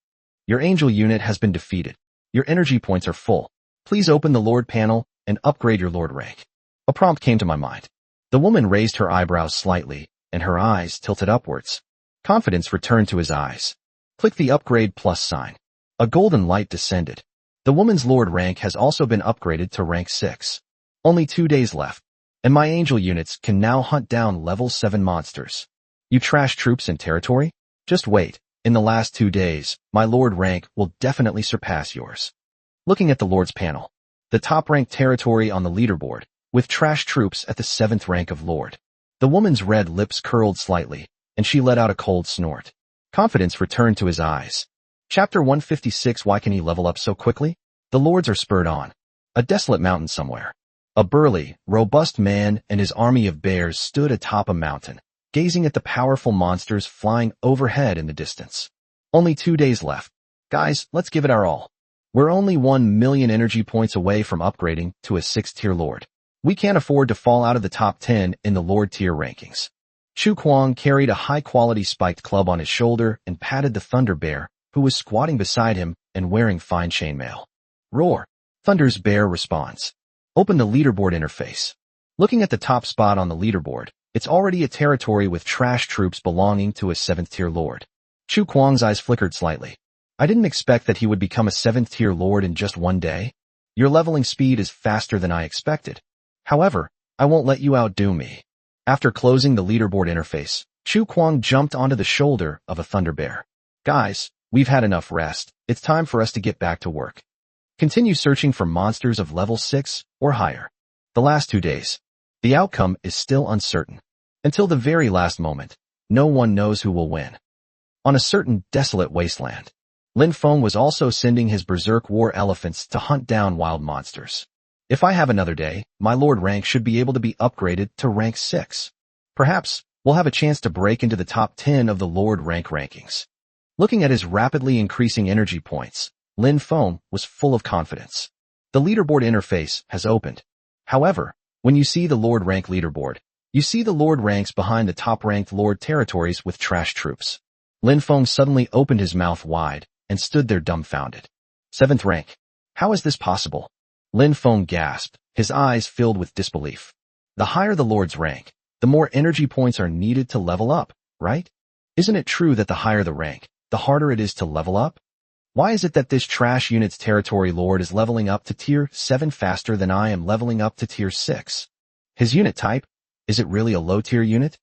Your angel unit has been defeated. Your energy points are full. Please open the Lord panel and upgrade your Lord rank. A prompt came to my mind. The woman raised her eyebrows slightly, and her eyes tilted upwards. Confidence returned to his eyes. Click the upgrade plus sign. A golden light descended. The woman's Lord rank has also been upgraded to rank 6. Only 2 days left, and my angel units can now hunt down level 7 monsters. You trash troops in territory? Just wait. In the last 2 days, my Lord rank will definitely surpass yours. Looking at the Lord's panel, the top-ranked territory on the leaderboard, with trash troops at the 7th rank of Lord. The woman's red lips curled slightly, and she let out a cold snort. Confidence returned to his eyes. Chapter 156. Why can he level up so quickly? The lords are spurred on. A desolate mountain somewhere. A burly, robust man and his army of bears stood atop a mountain, gazing at the powerful monsters flying overhead in the distance. Only 2 days left. Guys, let's give it our all. We're only 1 million energy points away from upgrading to a 6th-tier lord. We can't afford to fall out of the top 10 in the lord tier rankings. Chu Kuang carried a high-quality spiked club on his shoulder and patted the Thunder Bear, who was squatting beside him and wearing fine chainmail. Roar! Thunder's Bear responds. Open the leaderboard interface. Looking at the top spot on the leaderboard, it's already a territory with trash troops belonging to a 7th-tier lord. Chu Kuang's eyes flickered slightly. I didn't expect that he would become a 7th-tier lord in just 1 day. Your leveling speed is faster than I expected. However, I won't let you outdo me. After closing the leaderboard interface, Chu Kwang jumped onto the shoulder of a Thunder Bear. Guys, we've had enough rest. It's time for us to get back to work. Continue searching for monsters of level 6 or higher. The last 2 days. The outcome is still uncertain. Until the very last moment, no one knows who will win. On a certain desolate wasteland, Lin Feng was also sending his berserk war elephants to hunt down wild monsters. If I have another day, my Lord rank should be able to be upgraded to rank 6. Perhaps we'll have a chance to break into the top 10 of the Lord rank rankings. Looking at his rapidly increasing energy points, Lin Feng was full of confidence. The leaderboard interface has opened. However, when you see the Lord rank leaderboard, you see the Lord ranks behind the top-ranked Lord territories with trash troops. Lin Feng suddenly opened his mouth wide and stood there dumbfounded. 7th rank. How is this possible? Lin Feng gasped, his eyes filled with disbelief. The higher the Lord's rank, the more energy points are needed to level up, right? Isn't it true that the higher the rank, the harder it is to level up? Why is it that this trash unit's territory lord is leveling up to tier 7 faster than I am leveling up to tier 6? His unit type? Is it really a low-tier unit?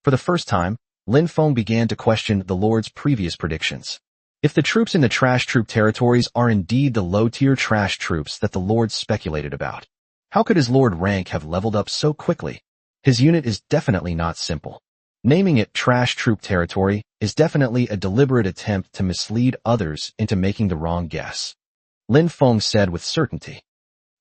For the first time, Lin Feng began to question the lord's previous predictions. If the troops in the trash troop territories are indeed the low-tier trash troops that the lord speculated about, how could his lord rank have leveled up so quickly? His unit is definitely not simple. Naming it trash troop territory is definitely a deliberate attempt to mislead others into making the wrong guess. Lin Feng said with certainty.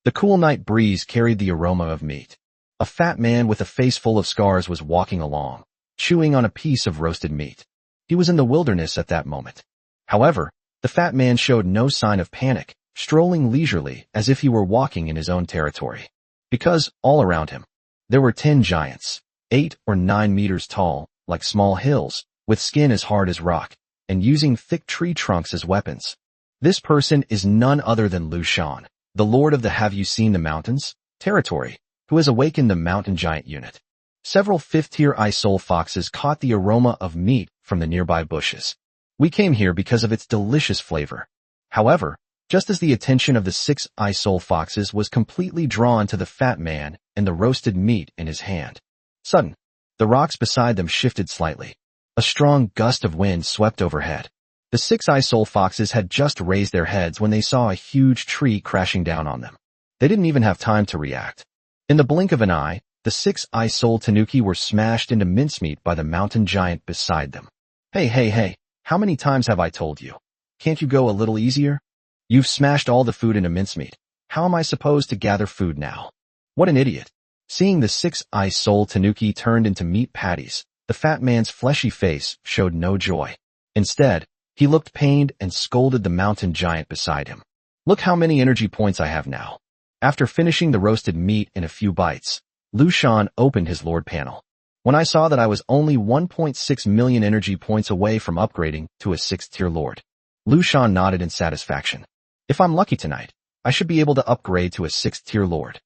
The cool night breeze carried the aroma of meat. A fat man with a face full of scars was walking along, chewing on a piece of roasted meat. He was in the wilderness at that moment. However, the fat man showed no sign of panic, strolling leisurely as if he were walking in his own territory. Because, all around him, there were 10 giants, 8 or 9 meters tall, like small hills, with skin as hard as rock, and using thick tree trunks as weapons. This person is none other than Lu Shan, the lord of the Have You Seen the Mountains territory, who has awakened the mountain giant unit. Several 5th-tier ice soul foxes caught the aroma of meat from the nearby bushes. We came here because of its delicious flavor. However, just as the attention of the 6 ice soul foxes was completely drawn to the fat man and the roasted meat in his hand, suddenly, the rocks beside them shifted slightly. A strong gust of wind swept overhead. The 6 ice soul foxes had just raised their heads when they saw a huge tree crashing down on them. They didn't even have time to react. In the blink of an eye, the 6 ice soul tanuki were smashed into mincemeat by the mountain giant beside them. Hey, how many times have I told you? Can't you go a little easier? You've smashed all the food into mincemeat. How am I supposed to gather food now? What an idiot. Seeing the 6 ice soul tanuki turned into meat patties, the fat man's fleshy face showed no joy. Instead, he looked pained and scolded the mountain giant beside him. Look how many energy points I have now. After finishing the roasted meat in a few bites, Lu Shan opened his lord panel. When I saw that I was only 1.6 million energy points away from upgrading to a 6th-tier lord, Lu Shan nodded in satisfaction. If I'm lucky tonight, I should be able to upgrade to a 6th-tier lord.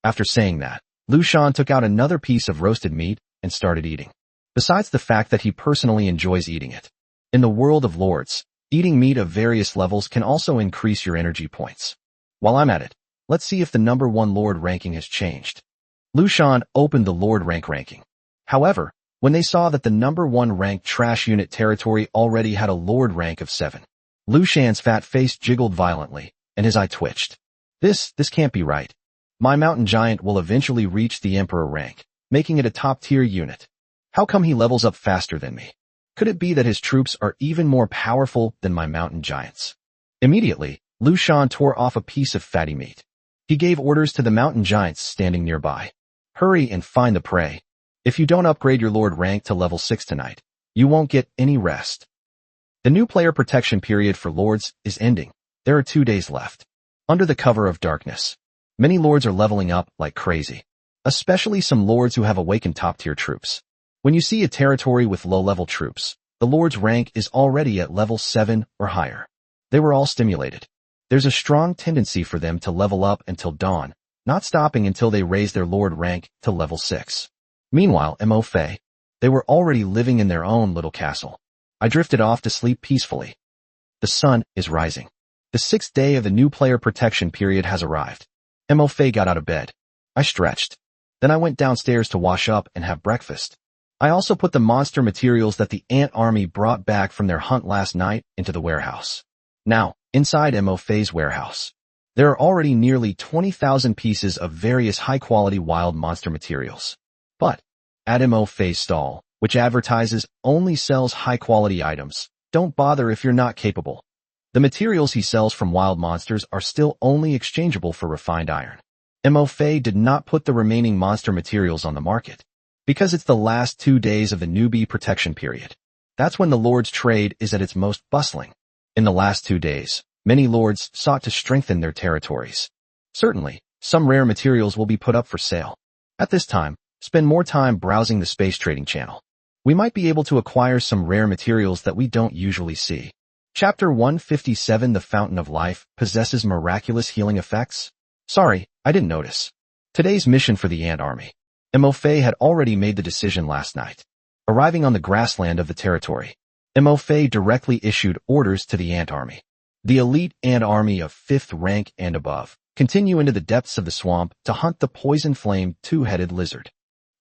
After saying that, Lu Shan took out another piece of roasted meat and started eating. Besides the fact that he personally enjoys eating it, in the world of lords, eating meat of various levels can also increase your energy points. While I'm at it, let's see if the number 1 lord ranking has changed. Lu Shan opened the lord rank ranking. However, when they saw that the number 1 ranked trash unit territory already had a lord rank of 7, Lu Shan's fat face jiggled violently, and his eye twitched. This can't be right. My mountain giant will eventually reach the emperor rank, making it a top-tier unit. How come he levels up faster than me? Could it be that his troops are even more powerful than my mountain giants? Immediately, Lu Shan tore off a piece of fatty meat. He gave orders to the mountain giants standing nearby. Hurry and find the prey. If you don't upgrade your lord rank to level 6 tonight, you won't get any rest. The new player protection period for lords is ending. There are 2 days left. Under the cover of darkness, many lords are leveling up like crazy, especially some lords who have awakened top-tier troops. When you see a territory with low-level troops, the lord's rank is already at level 7 or higher. They were all stimulated. There's a strong tendency for them to level up until dawn, not stopping until they raise their lord rank to level 6. Meanwhile, Mo Fei, they were already living in their own little castle. I drifted off to sleep peacefully. The sun is rising. The 6th day of the new player protection period has arrived. Mo Fei got out of bed. I stretched. Then I went downstairs to wash up and have breakfast. I also put the monster materials that the ant army brought back from their hunt last night into the warehouse. Now, inside Mo Fei's warehouse, there are already nearly 20,000 pieces of various high-quality wild monster materials. But at Mo Fei's stall, which advertises only sells high-quality items, don't bother if you're not capable. The materials he sells from wild monsters are still only exchangeable for refined iron. Mo Fei did not put the remaining monster materials on the market, because it's the last 2 days of the newbie protection period. That's when the Lord's trade is at its most bustling. In the last 2 days, many lords sought to strengthen their territories. Certainly, some rare materials will be put up for sale. At this time, spend more time browsing the space trading channel. We might be able to acquire some rare materials that we don't usually see. Chapter 157 The Fountain of Life possesses miraculous healing effects? Sorry, I didn't notice. Today's mission for the ant army. Mo Fei had already made the decision last night. Arriving on the grassland of the territory, Mo Fei directly issued orders to the ant army. The elite ant army of 5th rank and above continue into the depths of the swamp to hunt the poison flame two-headed lizard.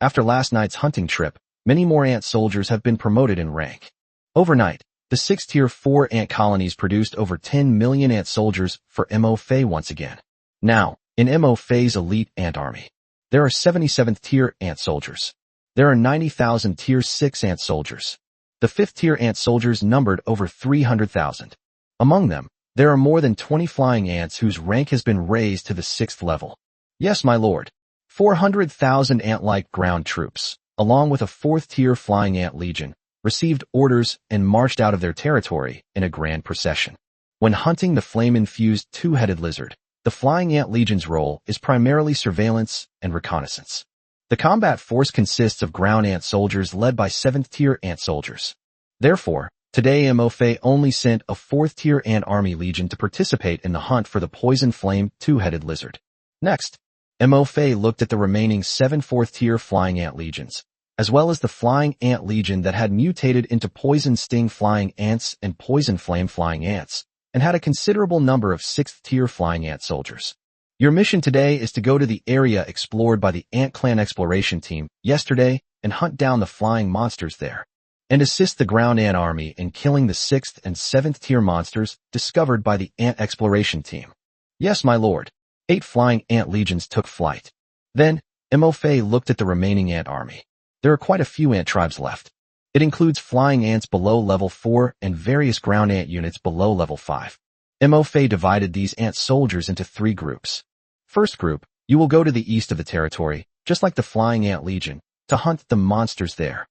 After last night's hunting trip, many more ant soldiers have been promoted in rank. Overnight, the 6th Tier 4 ant colonies produced over 10 million ant soldiers for Mo Fei once again. Now, in Mo Fei's elite ant army, there are 77th Tier ant soldiers. There are 90,000 Tier 6 ant soldiers. The 5th Tier ant soldiers numbered over 300,000. Among them, there are more than 20 flying ants whose rank has been raised to the 6th level. Yes, my lord. 400,000 ant-like ground troops, along with a 4th Tier flying ant legion, received orders and marched out of their territory in a grand procession. When hunting the flame-infused two-headed lizard, the Flying Ant Legion's role is primarily surveillance and reconnaissance. The combat force consists of ground ant soldiers led by 7th Tier ant soldiers. Therefore, today Mo Fei only sent a 4th Tier ant army legion to participate in the hunt for the poison flame two-headed lizard. Next, Mo Fei looked at the remaining 7 4th Tier flying ant legions, as well as the flying ant legion that had mutated into poison sting flying ants and poison flame flying ants, and had a considerable number of 6th Tier flying ant soldiers. Your mission today is to go to the area explored by the Ant Clan exploration team yesterday and hunt down the flying monsters there, and assist the ground ant army in killing the 6th and 7th Tier monsters discovered by the ant exploration team. Yes, my lord. 8 flying ant legions took flight. Then, Mo Fei looked at the remaining ant army. There are quite a few ant tribes left. It includes flying ants below level 4 and various ground ant units below level 5. Mo Fei divided these ant soldiers into 3 groups. First group, you will go to the east of the territory, just like the Flying Ant Legion, to hunt the monsters there.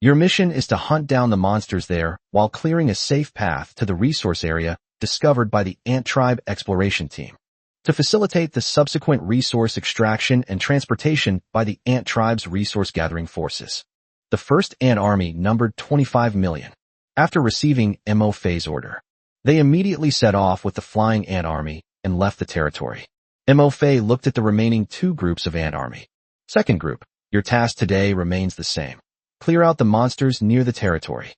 Your mission is to hunt down the monsters there while clearing a safe path to the resource area discovered by the Ant Tribe exploration team, to facilitate the subsequent resource extraction and transportation by the Ant Tribe's resource-gathering forces. The first ant army numbered 25 million. After receiving Mo Fei's order, they immediately set off with the flying ant army and left the territory. Mo Fei looked at the remaining 2 groups of ant army. Second group, your task today remains the same. Clear out the monsters near the territory.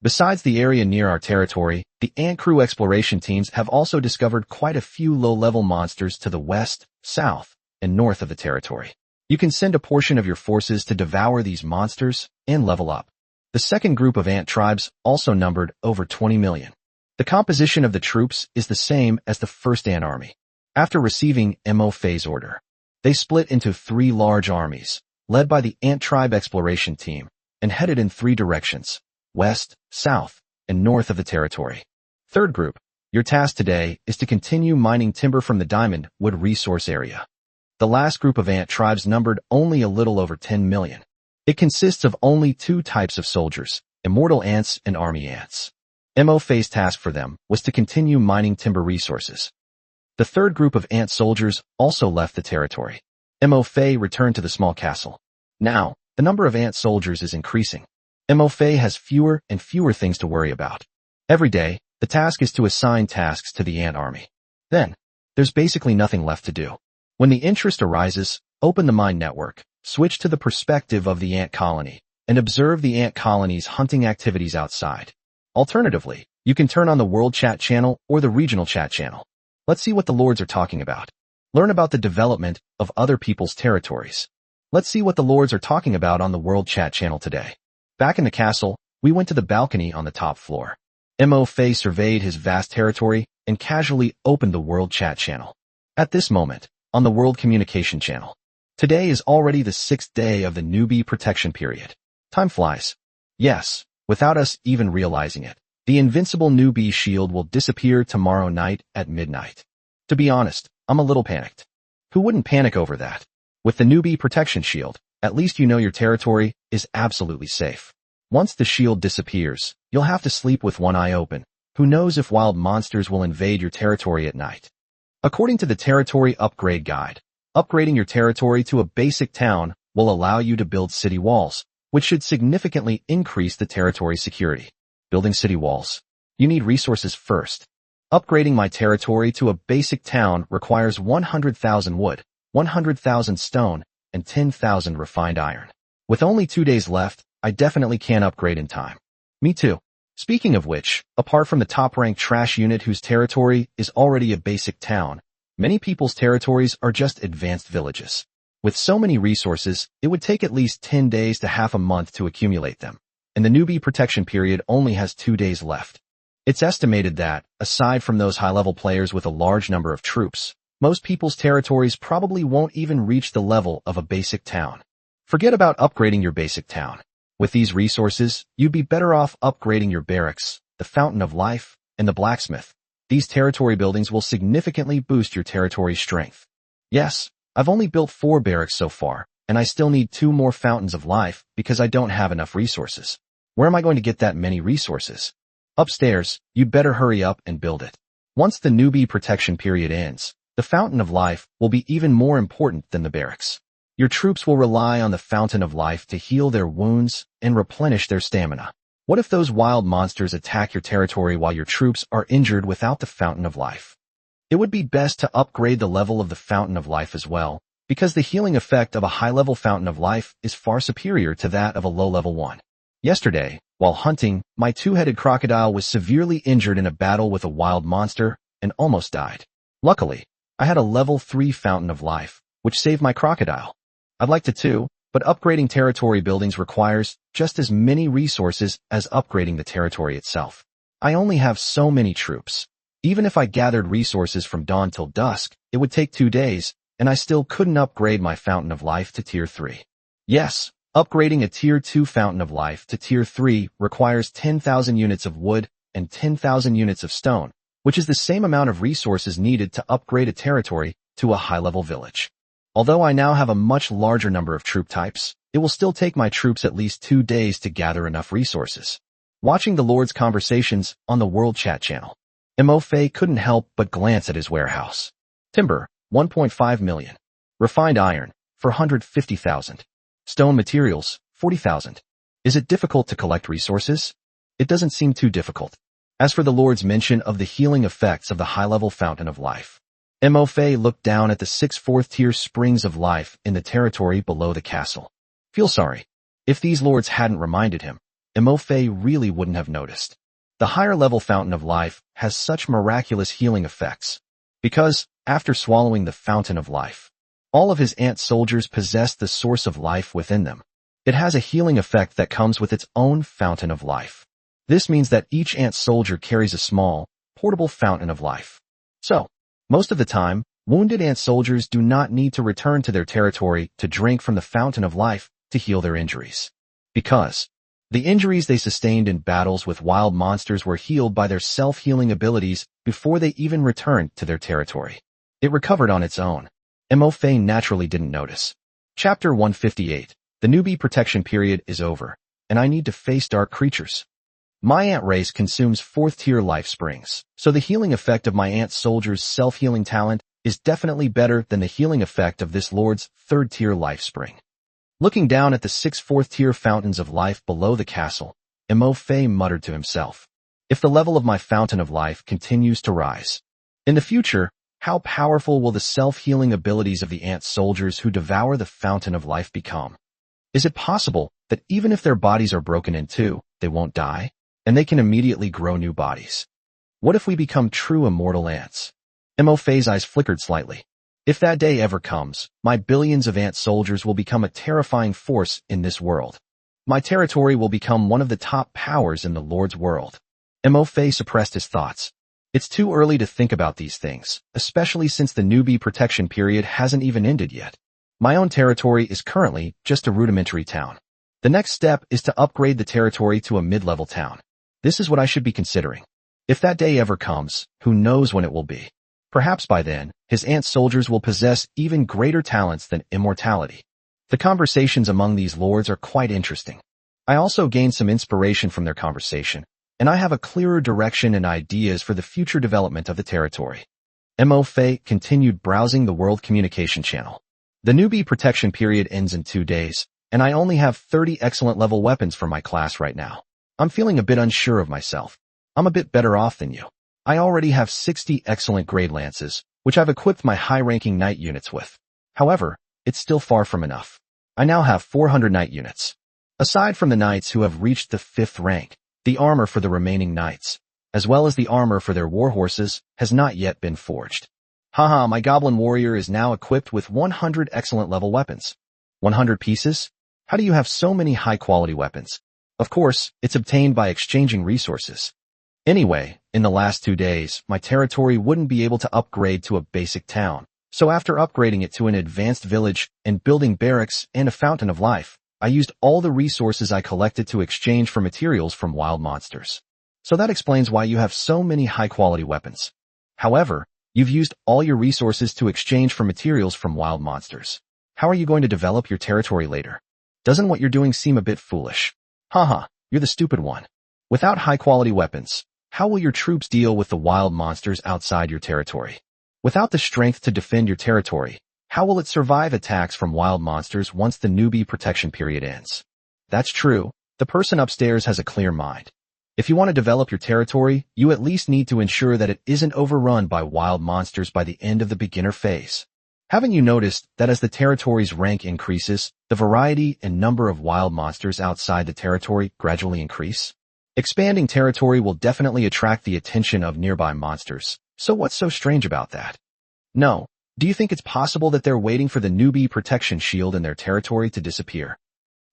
Besides the area near our territory, the ant crew exploration teams have also discovered quite a few low-level monsters to the west, south, and north of the territory. You can send a portion of your forces to devour these monsters and level up. The second group of ant tribes also numbered over 20 million. The composition of the troops is the same as the first ant army. After receiving Mo Fei's order, they split into 3 large armies, led by the Ant Tribe exploration team, and headed in 3 directions, west, south, and north of the territory. Third group, your task today is to continue mining timber from the Diamond Wood resource area. The last group of ant tribes numbered only a little over 10 million. It consists of only 2 types of soldiers, immortal ants and army ants. Mo Fei's task for them was to continue mining timber resources. The third group of ant soldiers also left the territory. Mo Fei returned to the small castle. Now, the number of ant soldiers is increasing. Mo Fei has fewer and fewer things to worry about. Every day, the task is to assign tasks to the ant army. Then, there's basically nothing left to do. When the interest arises, open the Mind Network, switch to the perspective of the ant colony, and observe the ant colony's hunting activities outside. Alternatively, you can turn on the World Chat channel or the Regional Chat channel. Let's see what the lords are talking about. Learn about the development of other people's territories. Let's see what the lords are talking about on the World Chat channel today. Back in the castle, we went to the balcony on the top floor. Mo Fei surveyed his vast territory and casually opened the World Chat channel. At this moment, on the World Communication channel, today is already the 6th day of the newbie protection period. Time flies. Yes, without us even realizing it. The invincible newbie shield will disappear tomorrow night at midnight. To be honest, I'm a little panicked. Who wouldn't panic over that? With the newbie protection shield, at least you know your territory is absolutely safe. Once the shield disappears, you'll have to sleep with one eye open. Who knows if wild monsters will invade your territory at night? According to the Territory Upgrade Guide, upgrading your territory to a basic town will allow you to build city walls, which should significantly increase the territory's security. Building city walls. You need resources first. Upgrading my territory to a basic town requires 100,000 wood, 100,000 stone, and 10,000 refined iron. With only 2 days left, I definitely can't upgrade in time. Me too. Speaking of which, apart from the top-ranked trash unit whose territory is already a basic town, many people's territories are just advanced villages. With so many resources, it would take at least 10 days to half a month to accumulate them, and the newbie protection period only has 2 days left. It's estimated that, aside from those high-level players with a large number of troops, most people's territories probably won't even reach the level of a basic town. Forget about upgrading your basic town. With these resources, you'd be better off upgrading your barracks, the Fountain of Life, and the blacksmith. These territory buildings will significantly boost your territory's strength. Yes, I've only built 4 barracks so far, and I still need 2 more Fountains of Life because I don't have enough resources. Where am I going to get that many resources? Upstairs, you'd better hurry up and build it. Once the newbie protection period ends, the Fountain of Life will be even more important than the barracks. Your troops will rely on the Fountain of Life to heal their wounds and replenish their stamina. What if those wild monsters attack your territory while your troops are injured without the Fountain of Life? It would be best to upgrade the level of the Fountain of Life as well, because the healing effect of a high-level Fountain of Life is far superior to that of a low-level one. Yesterday, while hunting, my 2-headed crocodile was severely injured in a battle with a wild monster and almost died. Luckily, I had a level 3 Fountain of Life, which saved my crocodile. I'd like to too, but upgrading territory buildings requires just as many resources as upgrading the territory itself. I only have so many troops. Even if I gathered resources from dawn till dusk, it would take 2 days, and I still couldn't upgrade my Fountain of Life to Tier 3. Yes, upgrading a Tier 2 Fountain of Life to Tier 3 requires 10,000 units of wood and 10,000 units of stone, which is the same amount of resources needed to upgrade a territory to a high-level village. Although I now have a much larger number of troop types, it will still take my troops at least 2 days to gather enough resources. Watching the Lord's conversations on the World Chat channel, Mo Fei couldn't help but glance at his warehouse. Timber, 1.5 million. Refined iron, 450,000. Stone materials, 40,000. Is it difficult to collect resources? It doesn't seem too difficult. As for the Lord's mention of the healing effects of the high-level Fountain of Life, Mo Fei looked down at the 6 4th-tier springs of life in the territory below the castle. Feel sorry. If these lords hadn't reminded him, Mo Fei really wouldn't have noticed. The higher-level Fountain of Life has such miraculous healing effects, because, after swallowing the Fountain of Life, all of his ant soldiers possess the source of life within them. It has a healing effect that comes with its own Fountain of Life. This means that each ant soldier carries a small, portable Fountain of Life. So, most of the time, wounded ant soldiers do not need to return to their territory to drink from the Fountain of Life to heal their injuries. Because the injuries they sustained in battles with wild monsters were healed by their self-healing abilities before they even returned to their territory. It recovered on its own. Mo Fei naturally didn't notice. Chapter 158. The newbie protection period is over, and I need to face dark creatures. My ant race consumes 4th-tier life springs, so the healing effect of my ant soldier's self-healing talent is definitely better than the healing effect of this lord's 3rd-tier life spring. Looking down at the 6 4th-tier fountains of life below the castle, Mo Fei muttered to himself, if the level of my Fountain of Life continues to rise, in the future, how powerful will the self-healing abilities of the ant soldiers who devour the Fountain of Life become? Is it possible that even if their bodies are broken in two, they won't die? And they can immediately grow new bodies. What if we become true immortal ants? Mo Fei's eyes flickered slightly. If that day ever comes, my billions of ant soldiers will become a terrifying force in this world. My territory will become one of the top powers in the Lord's world. Mo Fei suppressed his thoughts. It's too early to think about these things, especially since the newbie protection period hasn't even ended yet. My own territory is currently just a rudimentary town. The next step is to upgrade the territory to a mid-level town. This is what I should be considering. If that day ever comes, who knows when it will be. Perhaps by then, his ant soldiers will possess even greater talents than immortality. The conversations among these lords are quite interesting. I also gained some inspiration from their conversation, and I have a clearer direction and ideas for the future development of the territory. Mo Fei continued browsing the World Communication Channel. The newbie protection period ends in 2 days, and I only have 30 excellent level weapons for my class right now. I'm feeling a bit unsure of myself. I'm a bit better off than you. I already have 60 excellent grade lances, which I've equipped my high-ranking knight units with. However, it's still far from enough. I now have 400 knight units. Aside from the knights who have reached the 5th rank, the armor for the remaining knights, as well as the armor for their warhorses, has not yet been forged. Haha, my goblin warrior is now equipped with 100 excellent level weapons. 100 pieces? How do you have so many high-quality weapons? Of course, it's obtained by exchanging resources. Anyway, in the last 2 days, my territory wouldn't be able to upgrade to a basic town. So after upgrading it to an advanced village and building barracks and a fountain of life, I used all the resources I collected to exchange for materials from wild monsters. So that explains why you have so many high-quality weapons. However, you've used all your resources to exchange for materials from wild monsters. How are you going to develop your territory later? Doesn't what you're doing seem a bit foolish? Haha, you're the stupid one. Without high-quality weapons, how will your troops deal with the wild monsters outside your territory? Without the strength to defend your territory, how will it survive attacks from wild monsters once the newbie protection period ends? That's true. The person upstairs has a clear mind. If you want to develop your territory, you at least need to ensure that it isn't overrun by wild monsters by the end of the beginner phase. Haven't you noticed that as the territory's rank increases, the variety and number of wild monsters outside the territory gradually increase? Expanding territory will definitely attract the attention of nearby monsters, so what's so strange about that? No. Do you think it's possible that they're waiting for the newbie protection shield in their territory to disappear?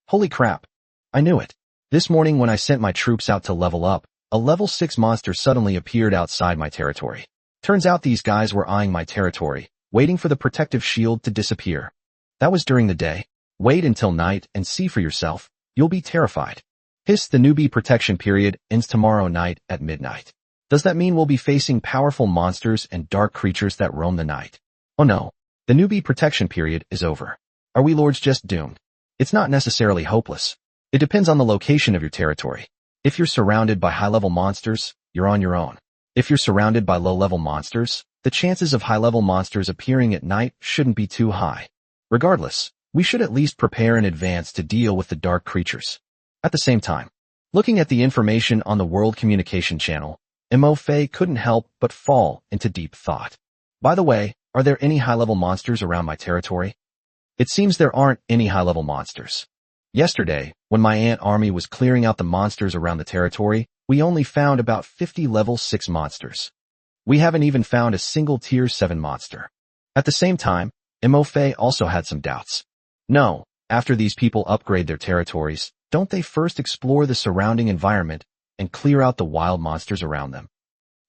Holy crap. I knew it. This morning when I sent my troops out to level up, a level 6 monster suddenly appeared outside my territory. Turns out these guys were eyeing my territory, waiting for the protective shield to disappear. That was during the day. Wait until night and see for yourself. You'll be terrified. Hiss, the newbie protection period ends tomorrow night at midnight. Does that mean we'll be facing powerful monsters and dark creatures that roam the night? Oh no, the newbie protection period is over. Are we lords just doomed? It's not necessarily hopeless. It depends on the location of your territory. If you're surrounded by high-level monsters, you're on your own. If you're surrounded by low-level monsters, the chances of high-level monsters appearing at night shouldn't be too high. Regardless, we should at least prepare in advance to deal with the dark creatures. At the same time, looking at the information on the World Communication Channel, Mo Fei couldn't help but fall into deep thought. By the way, are there any high-level monsters around my territory? It seems there aren't any high-level monsters. Yesterday, when my ant army was clearing out the monsters around the territory, we only found about 50 level 6 monsters. We haven't even found a single tier 7 monster. At the same time, Mo Fei also had some doubts. No, after these people upgrade their territories, don't they first explore the surrounding environment and clear out the wild monsters around them?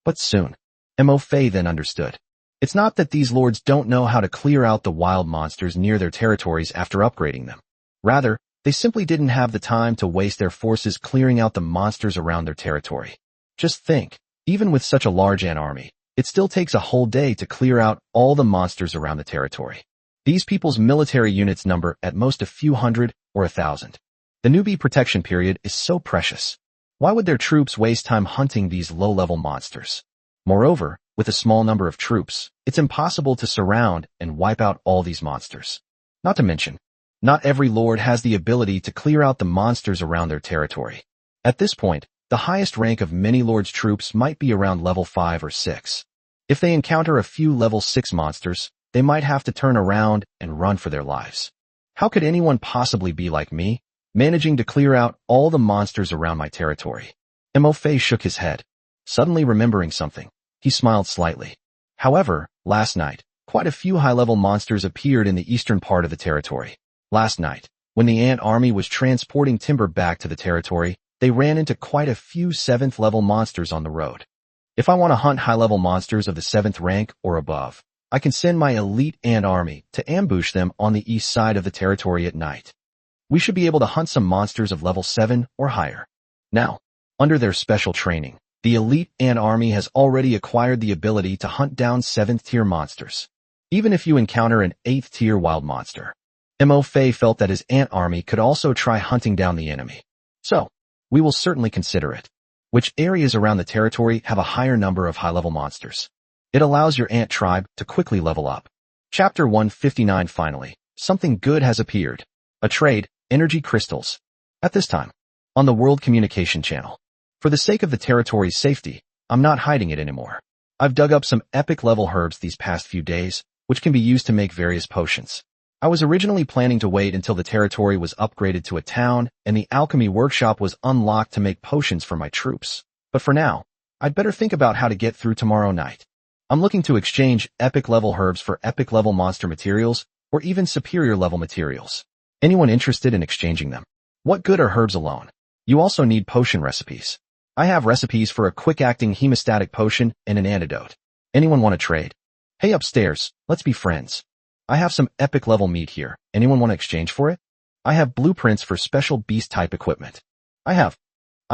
But soon, Mo Fei then understood. It's not that these lords don't know how to clear out the wild monsters near their territories after upgrading them. Rather, they simply didn't have the time to waste their forces clearing out the monsters around their territory. Just think, even with such a large ant army, it still takes a whole day to clear out all the monsters around the territory. These people's military units number at most a few hundred or 1,000. The newbie protection period is so precious. Why would their troops waste time hunting these low-level monsters? Moreover, with a small number of troops, it's impossible to surround and wipe out all these monsters. Not to mention, not every lord has the ability to clear out the monsters around their territory. At this point, the highest rank of many lords' troops might be around level 5 or 6. If they encounter a few level 6 monsters, they might have to turn around and run for their lives. How could anyone possibly be like me, managing to clear out all the monsters around my territory? Mo Fei shook his head. Suddenly remembering something, he smiled slightly. However, last night, Quite a few high-level monsters appeared in the eastern part of the territory. Last night, when the ant army was transporting timber back to the territory, they ran into quite a few 7th level monsters on the road. If I want to hunt high-level monsters of the 7th rank or above, I can send my elite ant army to ambush them on the east side of the territory at night. We should be able to hunt some monsters of level 7 or higher. Now, under their special training, the elite ant army has already acquired the ability to hunt down 7th tier monsters. Even if you encounter an 8th tier wild monster, Mo Fei felt that his ant army could also try hunting down the enemy. So, we will certainly consider it. Which areas around the territory have a higher number of high-level monsters? It allows your ant tribe to quickly level up. Chapter 159 Finally, something good has appeared. A trade, energy crystals. At this time, on the World Communication Channel. For the sake of the territory's safety, I'm not hiding it anymore. I've dug up some epic level herbs these past few days, which can be used to make various potions. I was originally planning to wait until the territory was upgraded to a town and the alchemy workshop was unlocked to make potions for my troops. But for now, I'd better think about how to get through tomorrow night. I'm looking to exchange epic level herbs for epic level monster materials or even superior level materials. Anyone interested in exchanging them? What good are herbs alone? You also need potion recipes. I have recipes for a quick-acting hemostatic potion and an antidote. Anyone want to trade? Hey upstairs, let's be friends. I have some epic level meat here. Anyone want to exchange for it? I have blueprints for special beast-type equipment. I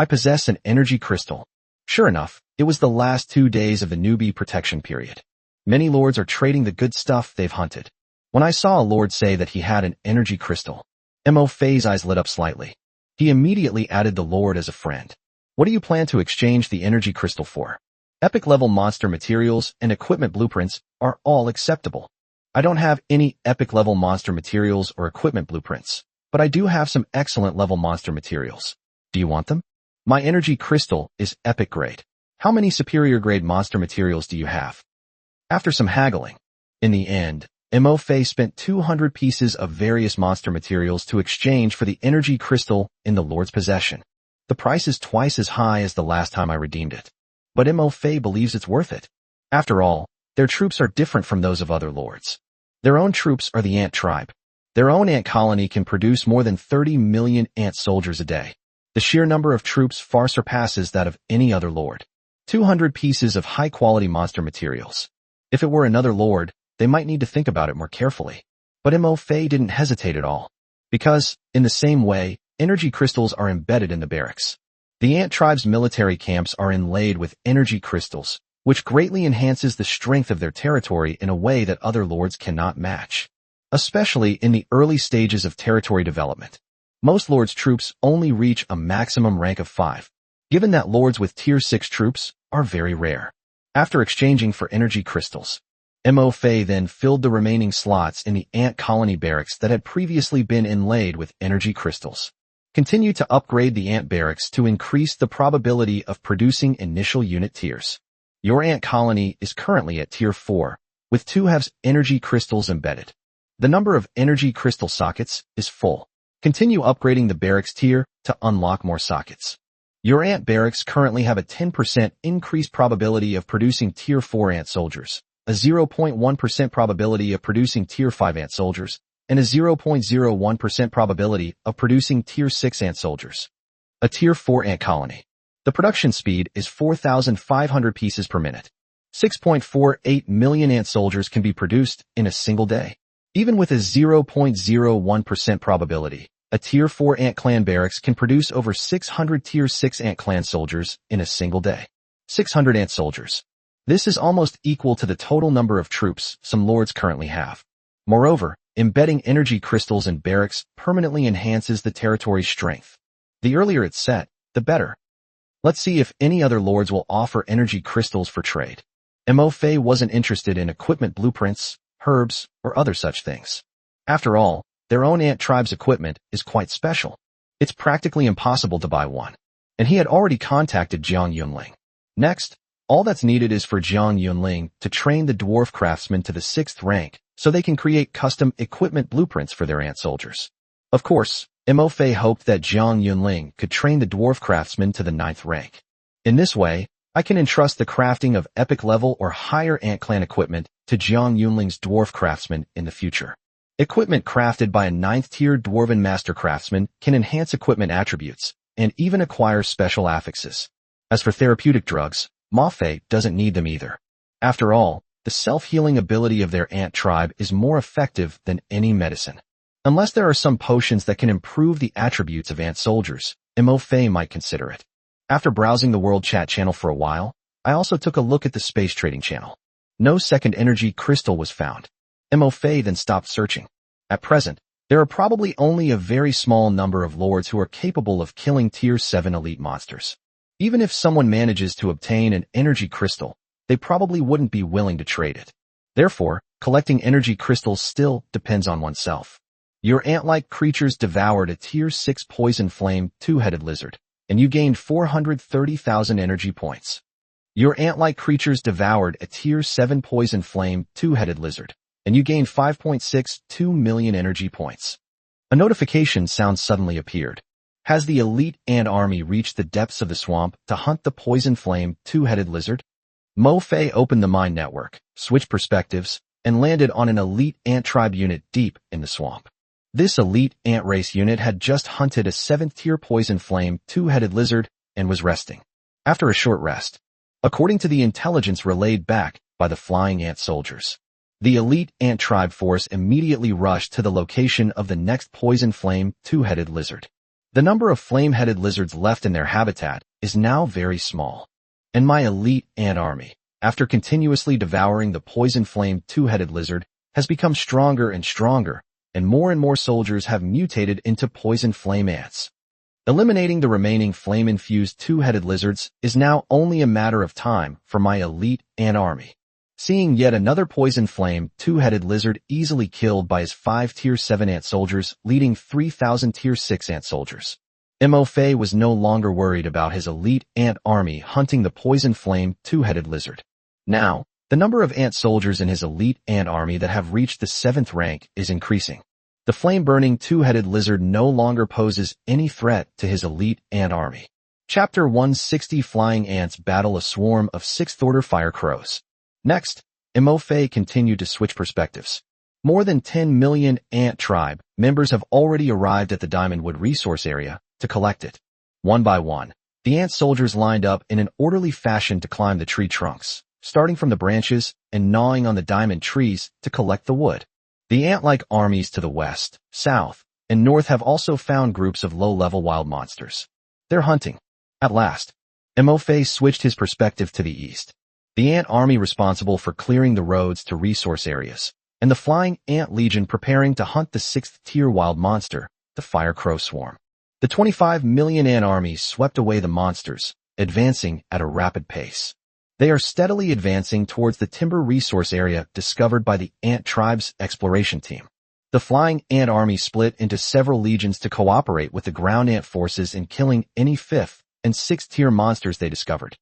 possess an energy crystal. Sure enough, it was the last 2 days of the newbie protection period. Many lords are trading the good stuff they've hunted. When I saw a lord say that he had an energy crystal, Mo Fei's eyes lit up slightly. He immediately added the lord as a friend. What do you plan to exchange the energy crystal for? Epic level monster materials and equipment blueprints are all acceptable. I don't have any epic level monster materials or equipment blueprints, but I do have some excellent level monster materials. Do you want them? My energy crystal is epic grade. How many superior grade monster materials do you have? After some haggling, in the end, Mo Fei spent 200 pieces of various monster materials to exchange for the energy crystal in the Lord's possession. The price is twice as high as the last time I redeemed it. But Mo Fei believes it's worth it. After all, their troops are different from those of other lords. Their own troops are the ant tribe. Their own ant colony can produce more than 30 million ant soldiers a day. The sheer number of troops far surpasses that of any other lord. 200 pieces of high-quality monster materials. If it were another lord, they might need to think about it more carefully. But Mo Fei didn't hesitate at all. Because, in the same way, energy crystals are embedded in the barracks. The ant tribe's military camps are inlaid with energy crystals, which greatly enhances the strength of their territory in a way that other lords cannot match. Especially in the early stages of territory development. Most lords' troops only reach a maximum rank of 5, given that lords with tier 6 troops are very rare. After exchanging for energy crystals, Mo Fei then filled the remaining slots in the ant colony barracks that had previously been inlaid with energy crystals. Continue to upgrade the ant barracks to increase the probability of producing initial unit tiers. Your ant colony is currently at tier 4, with 2 halves energy crystals embedded. The number of energy crystal sockets is full. Continue upgrading the barracks tier to unlock more sockets. Your ant barracks currently have a 10% increased probability of producing tier 4 ant soldiers, a 0.1% probability of producing tier 5 ant soldiers, and a 0.01% probability of producing tier 6 ant soldiers. A tier 4 ant colony. The production speed is 4,500 pieces per minute. 6.48 million ant soldiers can be produced in a single day. Even with a 0.01% probability, a tier 4 ant clan barracks can produce over 600 tier 6 ant clan soldiers in a single day. 600 ant soldiers. This is almost equal to the total number of troops some lords currently have. Moreover, embedding energy crystals in barracks permanently enhances the territory's strength. The earlier it's set, the better. Let's see if any other lords will offer energy crystals for trade. Mo Fei wasn't interested in equipment blueprints, herbs, or other such things. After all, their own ant tribe's equipment is quite special. It's practically impossible to buy one. And he had already contacted Jiang Yunling. Next, all that's needed is for Jiang Yunling to train the dwarf craftsmen to the 6th rank so they can create custom equipment blueprints for their ant soldiers. Of course, Mo Fei hoped that Jiang Yunling could train the dwarf craftsmen to the 9th rank. In this way, I can entrust the crafting of epic level or higher ant clan equipment to Jiang Yunling's dwarf craftsman in the future. Equipment crafted by a 9th-tier dwarven master craftsman can enhance equipment attributes and even acquire special affixes. As for therapeutic drugs, Maofei doesn't need them either. After all, the self-healing ability of their ant tribe is more effective than any medicine. Unless there are some potions that can improve the attributes of ant soldiers, Maofei might consider it. After browsing the World Chat channel for a while, I also took a look at the Space Trading channel. No second energy crystal was found. Maofei then stopped searching. At present, there are probably only a very small number of lords who are capable of killing Tier 7 elite monsters. Even if someone manages to obtain an energy crystal, they probably wouldn't be willing to trade it. Therefore, collecting energy crystals still depends on oneself. Your ant-like creatures devoured a Tier 6 poison flame two-headed lizard, and you gained 430,000 energy points. Your ant-like creatures devoured a Tier 7 poison flame two-headed lizard, and you gained 5.62 million energy points. A notification sound suddenly appeared. Has the elite ant army reached the depths of the swamp to hunt the poison flame two-headed lizard? Maofei opened the mind network, switched perspectives, and landed on an elite ant tribe unit deep in the swamp. This elite ant race unit had just hunted a 7th-tier poison flame two-headed lizard and was resting. After a short rest, according to the intelligence relayed back by the flying ant soldiers, the elite ant tribe force immediately rushed to the location of the next poison flame two-headed lizard. The number of flame-headed lizards left in their habitat is now very small. And my elite ant army, after continuously devouring the poison flame two-headed lizard, has become stronger and stronger, and more soldiers have mutated into poison flame ants. Eliminating the remaining flame-infused two-headed lizards is now only a matter of time for my elite ant army. Seeing yet another poison flame two-headed lizard easily killed by his 5 Tier 7 ant soldiers leading 3,000 Tier 6 ant soldiers, Maofei was no longer worried about his elite ant army hunting the poison flame two-headed lizard. Now, the number of ant soldiers in his elite ant army that have reached the 7th rank is increasing. The flame-burning two-headed lizard no longer poses any threat to his elite ant army. Chapter 160 Flying Ants Battle a Swarm of 6th-order Fire Crows. Next, Maofei continued to switch perspectives. More than 10 million ant tribe members have already arrived at the Diamondwood resource area to collect it. One by one, the ant soldiers lined up in an orderly fashion to climb the tree trunks, starting from the branches and gnawing on the diamond trees to collect the wood. The ant-like armies to the west, south, and north have also found groups of low-level wild monsters. They're hunting. At last, Maofei switched his perspective to the east. The ant army responsible for clearing the roads to resource areas, and the flying ant legion preparing to hunt the 6th-tier wild monster, the fire crow swarm. The 25 million ant army swept away the monsters, advancing at a rapid pace. They are steadily advancing towards the timber resource area discovered by the ant tribe's exploration team. The flying ant army split into several legions to cooperate with the ground ant forces in killing any 5th and 6th tier monsters they discovered.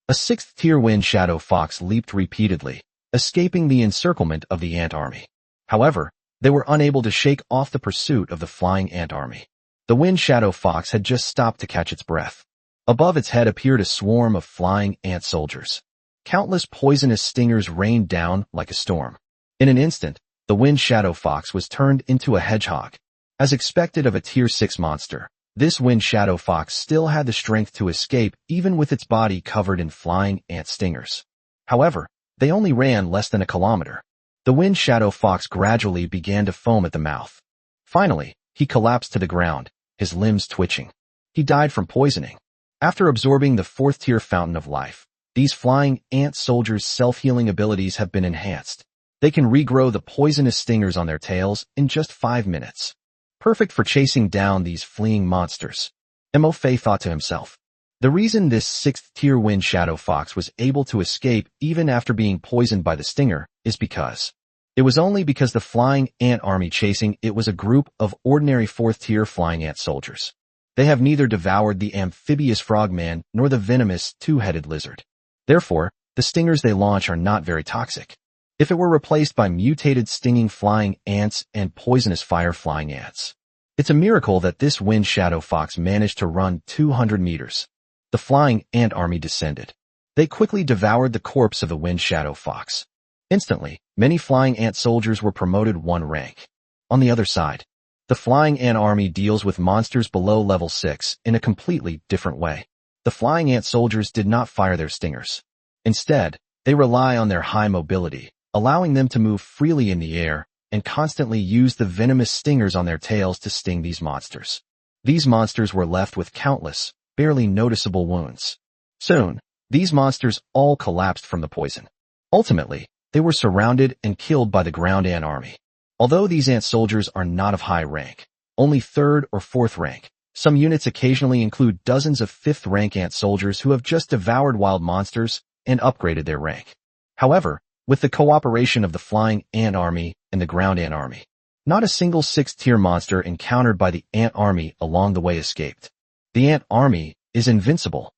A 6th tier wind shadow fox leaped repeatedly, escaping the encirclement of the ant army. However, they were unable to shake off the pursuit of the flying ant army. The wind shadow fox had just stopped to catch its breath. Above its head appeared a swarm of flying ant soldiers. Countless poisonous stingers rained down like a storm. In an instant, the wind shadow fox was turned into a hedgehog. As expected of a Tier 6 monster, this wind shadow fox still had the strength to escape even with its body covered in flying ant stingers. However, they only ran less than a kilometer. The wind shadow fox gradually began to foam at the mouth. Finally, he collapsed to the ground, his limbs twitching. He died from poisoning. After absorbing the 4th tier fountain of life, these flying ant soldiers' self-healing abilities have been enhanced. They can regrow the poisonous stingers on their tails in just 5 minutes. Perfect for chasing down these fleeing monsters. Maofei thought to himself. The reason this 6th tier wind shadow fox was able to escape even after being poisoned by the stinger is because it was only because the flying ant army chasing it was a group of ordinary 4th tier flying ant soldiers. They have neither devoured the amphibious frogman nor the venomous two-headed lizard. Therefore, the stingers they launch are not very toxic. If it were replaced by mutated stinging flying ants and poisonous fire flying ants, it's a miracle that this wind shadow fox managed to run 200 meters. The flying ant army descended. They quickly devoured the corpse of the wind shadow fox. Instantly, many flying ant soldiers were promoted one rank. On the other side, the flying ant army deals with monsters below level 6 in a completely different way. The flying ant soldiers did not fire their stingers. Instead, they rely on their high mobility, allowing them to move freely in the air and constantly use the venomous stingers on their tails to sting these monsters. These monsters were left with countless, barely noticeable wounds. Soon, these monsters all collapsed from the poison. Ultimately, they were surrounded and killed by the ground ant army. Although these ant soldiers are not of high rank, only 3rd or 4th rank, some units occasionally include dozens of 5th rank ant soldiers who have just devoured wild monsters and upgraded their rank. However, with the cooperation of the flying ant army and the ground ant army, not a single 6th tier monster encountered by the ant army along the way escaped. The ant army is invincible.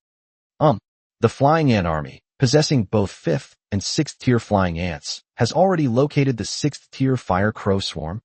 The flying ant army, possessing both 5th and 6th tier flying ants, has already located the 6th tier fire crow swarm.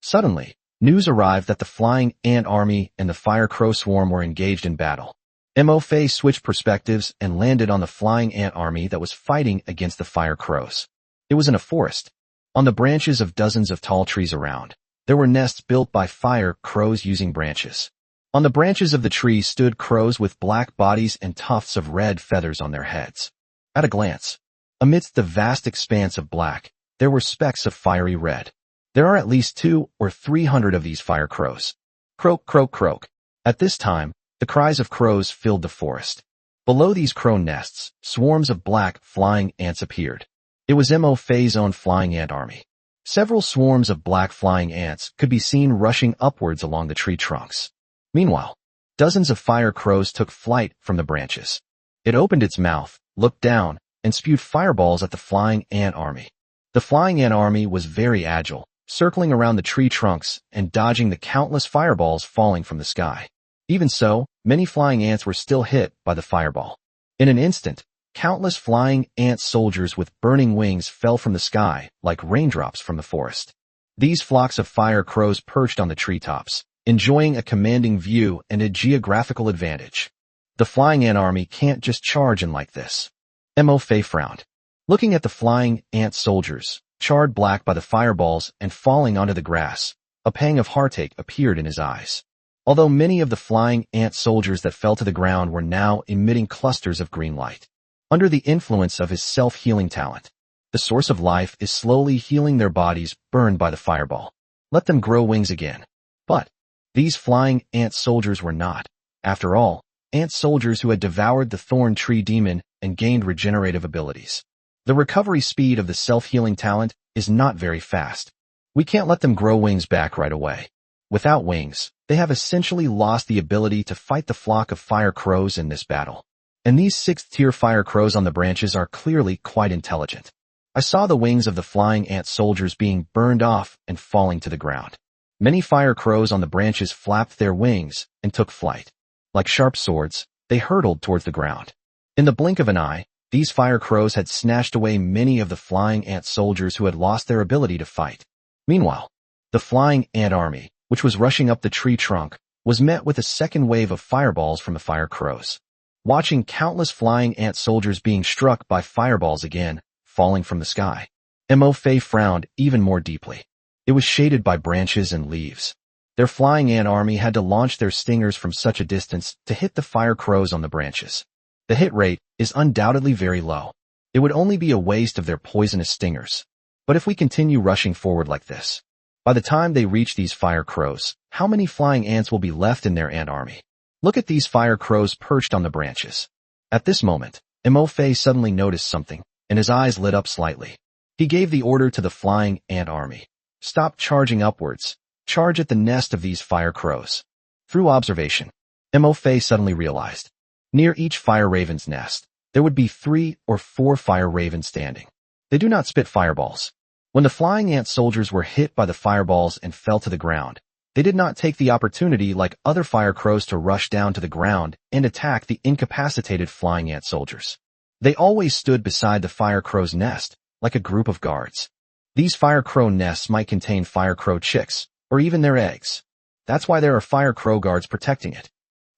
Suddenly, news arrived that the flying ant army and the fire crow swarm were engaged in battle. Mo-Fei switched perspectives and landed on the flying ant army that was fighting against the fire crows. It was in a forest. On the branches of dozens of tall trees around, there were nests built by fire crows using branches. On the branches of the trees stood crows with black bodies and tufts of red feathers on their heads. At a glance, amidst the vast expanse of black, there were specks of fiery red. There are at least 200 or 300 of these fire crows. Croak, croak, croak. At this time, the cries of crows filled the forest. Below these crow nests, swarms of black flying ants appeared. It was Mo-Fei's own flying ant army. Several swarms of black flying ants could be seen rushing upwards along the tree trunks. Meanwhile, dozens of fire crows took flight from the branches. It opened its mouth, looked down, and spewed fireballs at the flying ant army. The flying ant army was very agile, circling around the tree trunks and dodging the countless fireballs falling from the sky. Even so, many flying ants were still hit by the fireball. In an instant, countless flying ant soldiers with burning wings fell from the sky like raindrops from the forest. These flocks of fire crows perched on the treetops, enjoying a commanding view and a geographical advantage. The flying ant army can't just charge in like this. Mo-Fei frowned. Looking at the flying ant soldiers, charred black by the fireballs and falling onto the grass, a pang of heartache appeared in his eyes. Although many of the flying ant soldiers that fell to the ground were now emitting clusters of green light. Under the influence of his self-healing talent, the source of life is slowly healing their bodies burned by the fireball. Let them grow wings again. But these flying ant soldiers were not, after all, ant soldiers who had devoured the thorn tree demon and gained regenerative abilities. The recovery speed of the self-healing talent is not very fast. We can't let them grow wings back right away. Without wings, they have essentially lost the ability to fight the flock of fire crows in this battle. And these 6th tier fire crows on the branches are clearly quite intelligent. I saw the wings of the flying ant soldiers being burned off and falling to the ground. Many fire crows on the branches flapped their wings and took flight. Like sharp swords, they hurtled towards the ground. In the blink of an eye, these fire crows had snatched away many of the flying ant soldiers who had lost their ability to fight. Meanwhile, the flying ant army, which was rushing up the tree trunk, was met with a second wave of fireballs from the fire crows. Watching countless flying ant soldiers being struck by fireballs again, falling from the sky, Mo-Fei frowned even more deeply. It was shaded by branches and leaves. Their flying ant army had to launch their stingers from such a distance to hit the fire crows on the branches. The hit rate is undoubtedly very low. It would only be a waste of their poisonous stingers. But if we continue rushing forward like this, by the time they reach these fire crows, how many flying ants will be left in their ant army? Look at these fire crows perched on the branches. At this moment, Mo-Fei suddenly noticed something, and his eyes lit up slightly. He gave the order to the flying ant army. Stop charging upwards. Charge at the nest of these fire crows. Through observation, Mo-Fei suddenly realized, near each fire raven's nest, there would be 3 or 4 fire ravens standing. They do not spit fireballs. When the flying ant soldiers were hit by the fireballs and fell to the ground, they did not take the opportunity like other fire crows to rush down to the ground and attack the incapacitated flying ant soldiers. They always stood beside the fire crow's nest, like a group of guards. These fire crow nests might contain fire crow chicks, or even their eggs. That's why there are fire crow guards protecting it.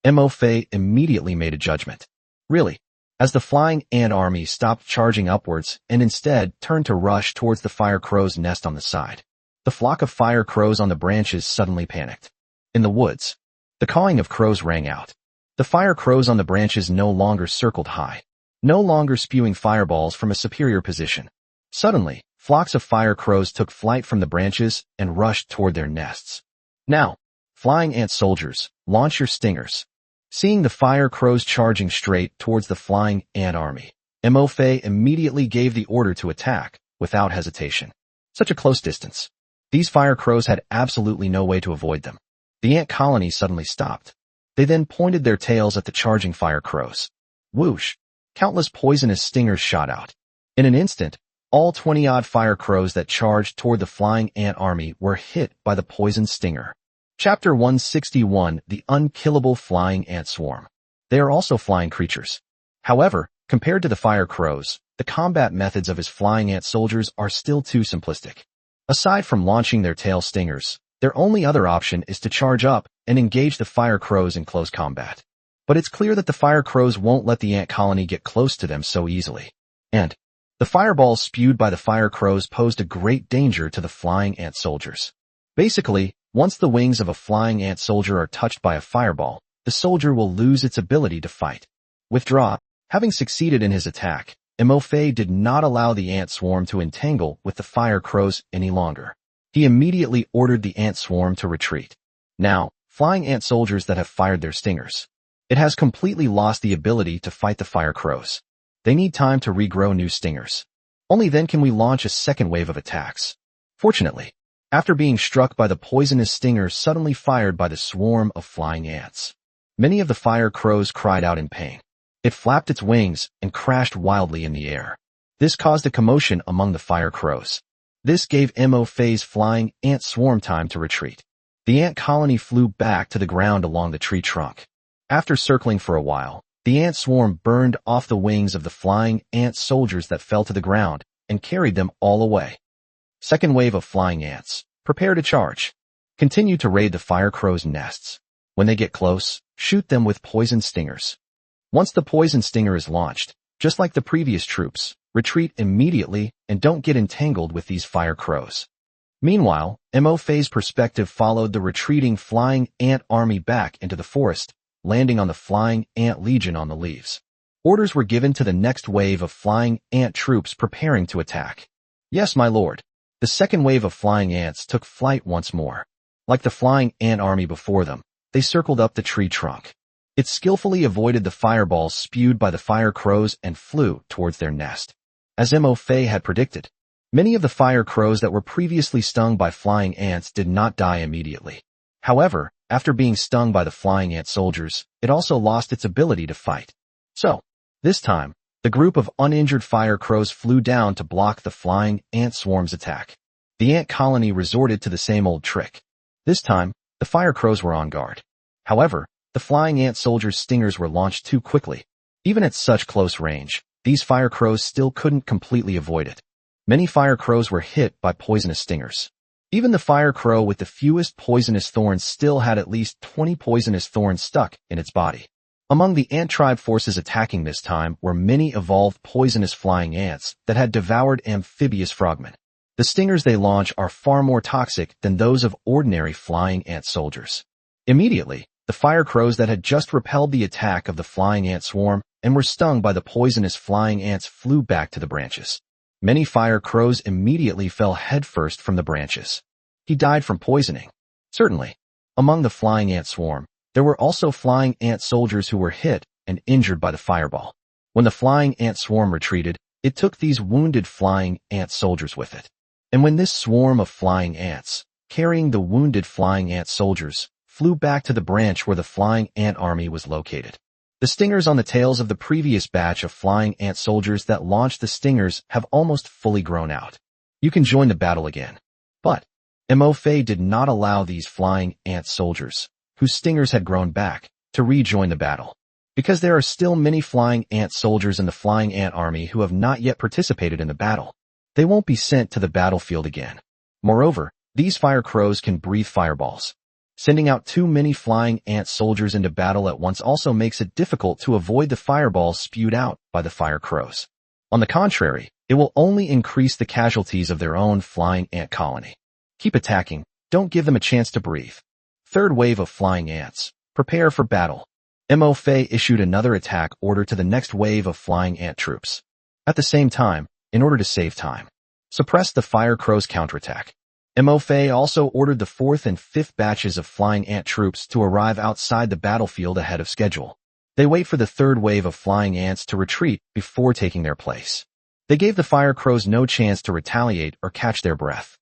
Mo-Fei immediately made a judgment. Really, as the flying ant army stopped charging upwards and instead turned to rush towards the fire crow's nest on the side. The flock of fire crows on the branches suddenly panicked. In the woods, the cawing of crows rang out. The fire crows on the branches no longer circled high, no longer spewing fireballs from a superior position. Suddenly, flocks of fire crows took flight from the branches and rushed toward their nests. Now, flying ant soldiers, launch your stingers. Seeing the fire crows charging straight towards the flying ant army, Mo-Fei immediately gave the order to attack, without hesitation. Such a close distance. These fire crows had absolutely no way to avoid them. The ant colony suddenly stopped. They then pointed their tails at the charging fire crows. Whoosh! Countless poisonous stingers shot out. In an instant, all 20-odd fire crows that charged toward the flying ant army were hit by the poisoned stinger. Chapter 161, The Unkillable Flying Ant Swarm. They are also flying creatures. However, compared to the fire crows, the combat methods of his flying ant soldiers are still too simplistic. Aside from launching their tail stingers, their only other option is to charge up and engage the fire crows in close combat. But it's clear that the fire crows won't let the ant colony get close to them so easily. And the fireballs spewed by the fire crows posed a great danger to the flying ant soldiers. Basically, once the wings of a flying ant soldier are touched by a fireball, the soldier will lose its ability to fight. Withdraw. Having succeeded in his attack, Mo-Fei did not allow the ant swarm to entangle with the fire crows any longer. He immediately ordered the ant swarm to retreat. Now, flying ant soldiers that have fired their stingers. It has completely lost the ability to fight the fire crows. They need time to regrow new stingers. Only then can we launch a second wave of attacks. Fortunately, after being struck by the poisonous stinger suddenly fired by the swarm of flying ants, many of the fire crows cried out in pain. It flapped its wings and crashed wildly in the air. This caused a commotion among the fire crows. This gave Mo-Fei's flying ant swarm time to retreat. The ant colony flew back to the ground along the tree trunk. After circling for a while, the ant swarm burned off the wings of the flying ant soldiers that fell to the ground and carried them all away. Second wave of flying ants. Prepare to charge. Continue to raid the fire crows' nests. When they get close, shoot them with poison stingers. Once the poison stinger is launched, just like the previous troops, retreat immediately and don't get entangled with these fire crows. Meanwhile, Mo-Fei's perspective followed the retreating flying ant army back into the forest, landing on the flying ant legion on the leaves. Orders were given to the next wave of flying ant troops preparing to attack. Yes, my lord. The second wave of flying ants took flight once more. Like the flying ant army before them, they circled up the tree trunk. It skillfully avoided the fireballs spewed by the fire crows and flew towards their nest. As Mo-Fei had predicted, many of the fire crows that were previously stung by flying ants did not die immediately. However, after being stung by the flying ant soldiers, it also lost its ability to fight. So, this time, the group of uninjured fire crows flew down to block the flying ant swarm's attack. The ant colony resorted to the same old trick. This time, the fire crows were on guard. However, the flying ant soldiers' stingers were launched too quickly. Even at such close range, these fire crows still couldn't completely avoid it. Many fire crows were hit by poisonous stingers. Even the fire crow with the fewest poisonous thorns still had at least 20 poisonous thorns stuck in its body. Among the ant tribe forces attacking this time were many evolved poisonous flying ants that had devoured amphibious frogmen. The stingers they launch are far more toxic than those of ordinary flying ant soldiers. Immediately, the fire crows that had just repelled the attack of the flying ant swarm and were stung by the poisonous flying ants flew back to the branches. Many fire crows immediately fell headfirst from the branches. He died from poisoning. Certainly, among the flying ant swarm, there were also flying ant soldiers who were hit and injured by the fireball. When the flying ant swarm retreated, it took these wounded flying ant soldiers with it. And when this swarm of flying ants, carrying the wounded flying ant soldiers, flew back to the branch where the flying ant army was located. The stingers on the tails of the previous batch of flying ant soldiers that launched the stingers have almost fully grown out. You can join the battle again. But Mo-Fei did not allow these flying ant soldiers, whose stingers had grown back, to rejoin the battle. Because there are still many flying ant soldiers in the flying ant army who have not yet participated in the battle. They won't be sent to the battlefield again. Moreover, these fire crows can breathe fireballs. Sending out too many flying ant soldiers into battle at once also makes it difficult to avoid the fireballs spewed out by the fire crows. On the contrary, it will only increase the casualties of their own flying ant colony. Keep attacking. Don't give them a chance to breathe. Third wave of flying ants. Prepare for battle. Mo Fei issued another attack order to the next wave of flying ant troops. At the same time, in order to save time, suppress the fire crow's counterattack. Mo Fei also ordered the fourth and fifth batches of flying ant troops to arrive outside the battlefield ahead of schedule. They wait for the third wave of flying ants to retreat before taking their place. They gave the fire crows no chance to retaliate or catch their breath.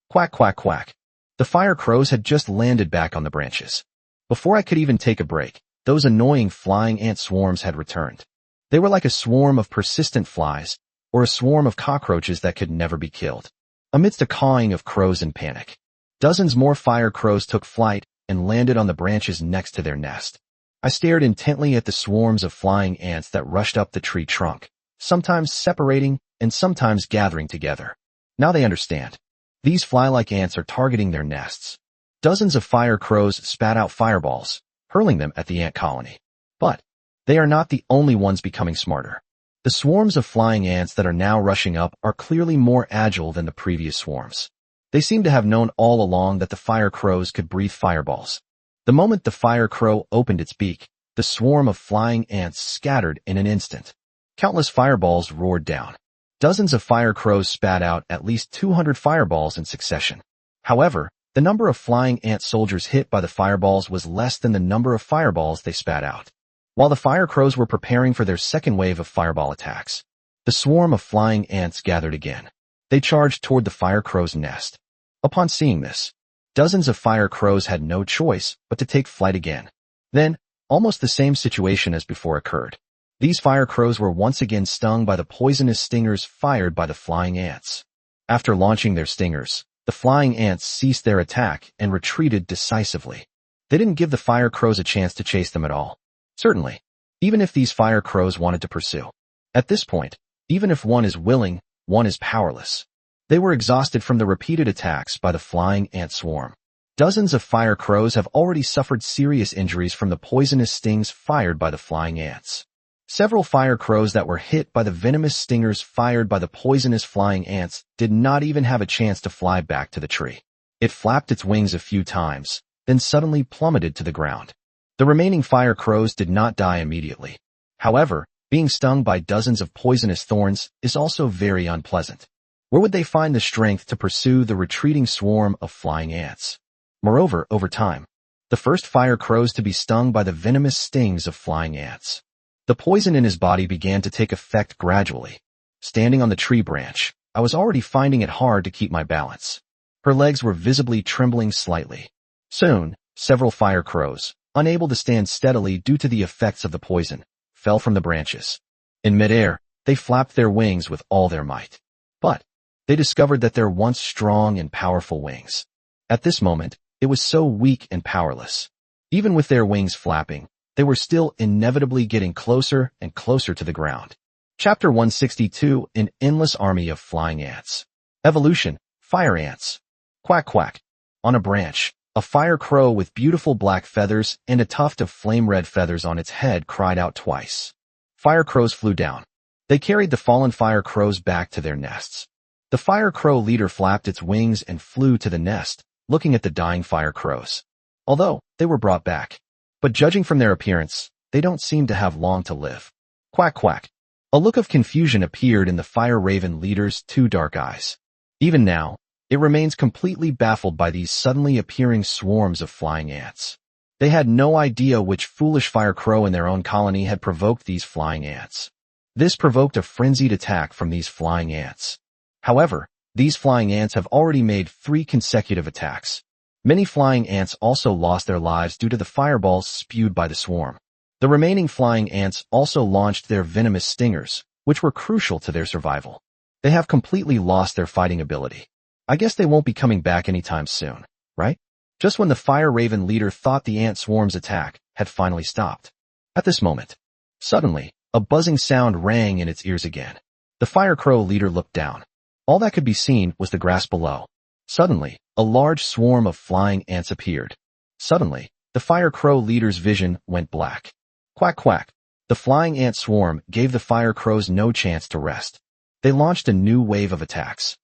Quack, quack, quack. The fire crows had just landed back on the branches. Before I could even take a break, those annoying flying ant swarms had returned. They were like a swarm of persistent flies, or a swarm of cockroaches that could never be killed. Amidst a cawing of crows in panic, dozens more fire crows took flight and landed on the branches next to their nest. I stared intently at the swarms of flying ants that rushed up the tree trunk, sometimes separating and sometimes gathering together. Now they understand. These fly-like ants are targeting their nests. Dozens of fire crows spat out fireballs, hurling them at the ant colony. But they are not the only ones becoming smarter. The swarms of flying ants that are now rushing up are clearly more agile than the previous swarms. They seem to have known all along that the fire crows could breathe fireballs. The moment the fire crow opened its beak, the swarm of flying ants scattered in an instant. Countless fireballs roared down. Dozens of fire crows spat out at least 200 fireballs in succession. However, the number of flying ant soldiers hit by the fireballs was less than the number of fireballs they spat out. While the fire crows were preparing for their second wave of fireball attacks, the swarm of flying ants gathered again. They charged toward the fire crow's nest. Upon seeing this, dozens of fire crows had no choice but to take flight again. Then, almost the same situation as before occurred. These fire crows were once again stung by the poisonous stingers fired by the flying ants. After launching their stingers, the flying ants ceased their attack and retreated decisively. They didn't give the fire crows a chance to chase them at all. Certainly, even if these fire crows wanted to pursue. At this point, even if one is willing, one is powerless. They were exhausted from the repeated attacks by the flying ant swarm. Dozens of fire crows have already suffered serious injuries from the poisonous stings fired by the flying ants. Several fire crows that were hit by the venomous stingers fired by the poisonous flying ants did not even have a chance to fly back to the tree. It flapped its wings a few times, then suddenly plummeted to the ground. The remaining fire crows did not die immediately. However, being stung by dozens of poisonous thorns is also very unpleasant. Where would they find the strength to pursue the retreating swarm of flying ants? Moreover, over time, the first fire crows to be stung by the venomous stings of flying ants. The poison in his body began to take effect gradually. Standing on the tree branch, I was already finding it hard to keep my balance. Her legs were visibly trembling slightly. Soon, several fire crows, unable to stand steadily due to the effects of the poison, fell from the branches. In midair, they flapped their wings with all their might. But they discovered that their once strong and powerful wings. At this moment, it was so weak and powerless. Even with their wings flapping, they were still inevitably getting closer and closer to the ground. Chapter 162, An Endless Army of Flying Ants. Evolution, Fire Ants. Quack quack. On a branch, a fire crow with beautiful black feathers and a tuft of flame-red feathers on its head cried out twice. Fire crows flew down. They carried the fallen fire crows back to their nests. The fire crow leader flapped its wings and flew to the nest, looking at the dying fire crows. Although they were brought back, but judging from their appearance, they don't seem to have long to live. Quack quack. A look of confusion appeared in the fire raven leader's two dark eyes. Even now, it remains completely baffled by these suddenly appearing swarms of flying ants. They had no idea which foolish fire crow in their own colony had provoked these flying ants. This provoked a frenzied attack from these flying ants. However, these flying ants have already made 3 consecutive attacks. Many flying ants also lost their lives due to the fireballs spewed by the swarm. The remaining flying ants also launched their venomous stingers, which were crucial to their survival. They have completely lost their fighting ability. I guess they won't be coming back anytime soon, right? Just when the fire raven leader thought the ant swarm's attack had finally stopped. At this moment, suddenly, a buzzing sound rang in its ears again. The fire crow leader looked down. All that could be seen was the grass below. Suddenly, a large swarm of flying ants appeared. Suddenly, the fire crow leader's vision went black. Quack quack. The flying ant swarm gave the fire crows no chance to rest. They launched a new wave of attacks.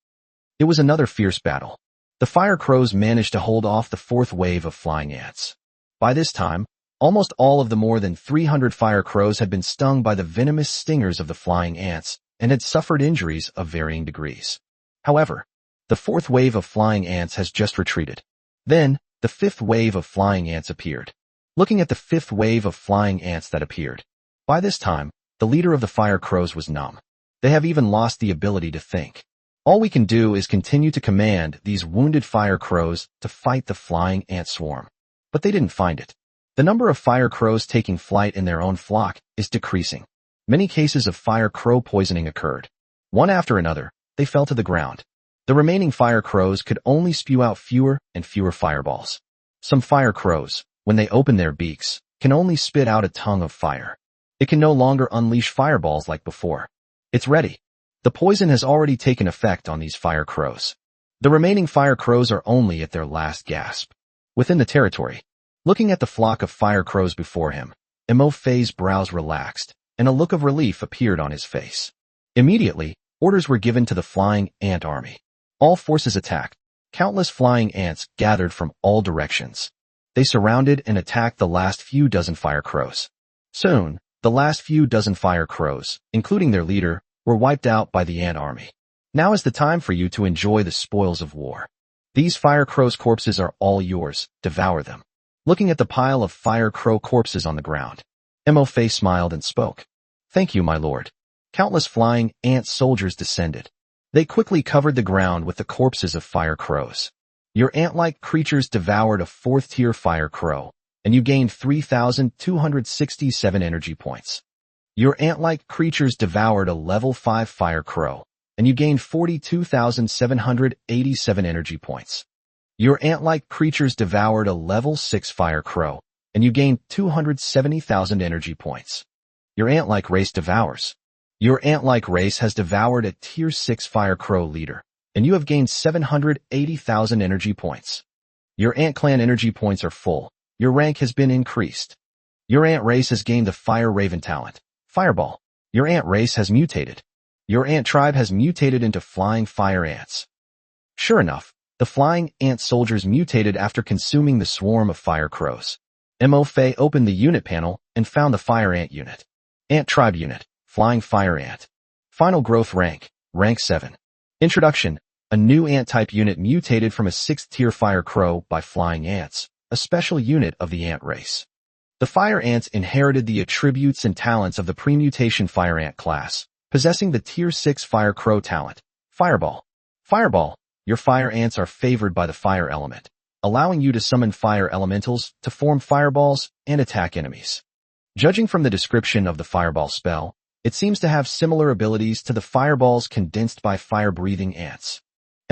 It was another fierce battle. The fire crows managed to hold off the fourth wave of flying ants. By this time, almost all of the more than 300 fire crows had been stung by the venomous stingers of the flying ants and had suffered injuries of varying degrees. However, the fourth wave of flying ants has just retreated. Then, the fifth wave of flying ants appeared. Looking at the fifth wave of flying ants that appeared. By this time, the leader of the fire crows was numb. They have even lost the ability to think. All we can do is continue to command these wounded fire crows to fight the flying ant swarm. But they didn't find it. The number of fire crows taking flight in their own flock is decreasing. Many cases of fire crow poisoning occurred. One after another, they fell to the ground. The remaining fire crows could only spew out fewer and fewer fireballs. Some fire crows, when they open their beaks, can only spit out a tongue of fire. It can no longer unleash fireballs like before. It's ready. The poison has already taken effect on these fire crows. The remaining fire crows are only at their last gasp. Within the territory, looking at the flock of fire crows before him, Mo Fei's brows relaxed, and a look of relief appeared on his face. Immediately, orders were given to the flying ant army. All forces attacked. Countless flying ants gathered from all directions. They surrounded and attacked the last few dozen fire crows. Soon, the last few dozen fire crows, including their leader, were wiped out by the ant army. Now is the time for you to enjoy the spoils of war. These fire crows' corpses are all yours. Devour them. Looking at the pile of fire crow corpses on the ground, Mo Fei smiled and spoke. Thank you, my lord. Countless flying ant soldiers descended. They quickly covered the ground with the corpses of fire crows. Your ant-like creatures devoured a fourth-tier fire crow, and you gained 3,267 energy points. Your ant-like creatures devoured a level 5 fire crow, and you gained 42,787 energy points. Your ant-like creatures devoured a level 6 fire crow, and you gained 270,000 energy points. Your ant-like race devours. Your ant-like race has devoured a tier 6 fire crow leader, and you have gained 780,000 energy points. Your ant clan energy points are full. Your rank has been increased. Your ant race has gained the fire raven talent. Fireball. Your ant race has mutated. Your ant tribe has mutated into flying fire ants. Sure enough, the flying ant soldiers mutated after consuming the swarm of fire crows. Mo Fei opened the unit panel and found the fire ant unit. Ant tribe unit. Flying fire ant. Final growth rank. Rank 7. Introduction. A new ant-type unit mutated from a 6th-tier fire crow by flying ants, a special unit of the ant race. The fire ants inherited the attributes and talents of the pre-mutation fire ant class, possessing the tier 6 fire crow talent. Fireball. Fireball. Your fire ants are favored by the fire element, allowing you to summon fire elementals to form fireballs and attack enemies. Judging from the description of the fireball spell, it seems to have similar abilities to the fireballs condensed by fire-breathing ants.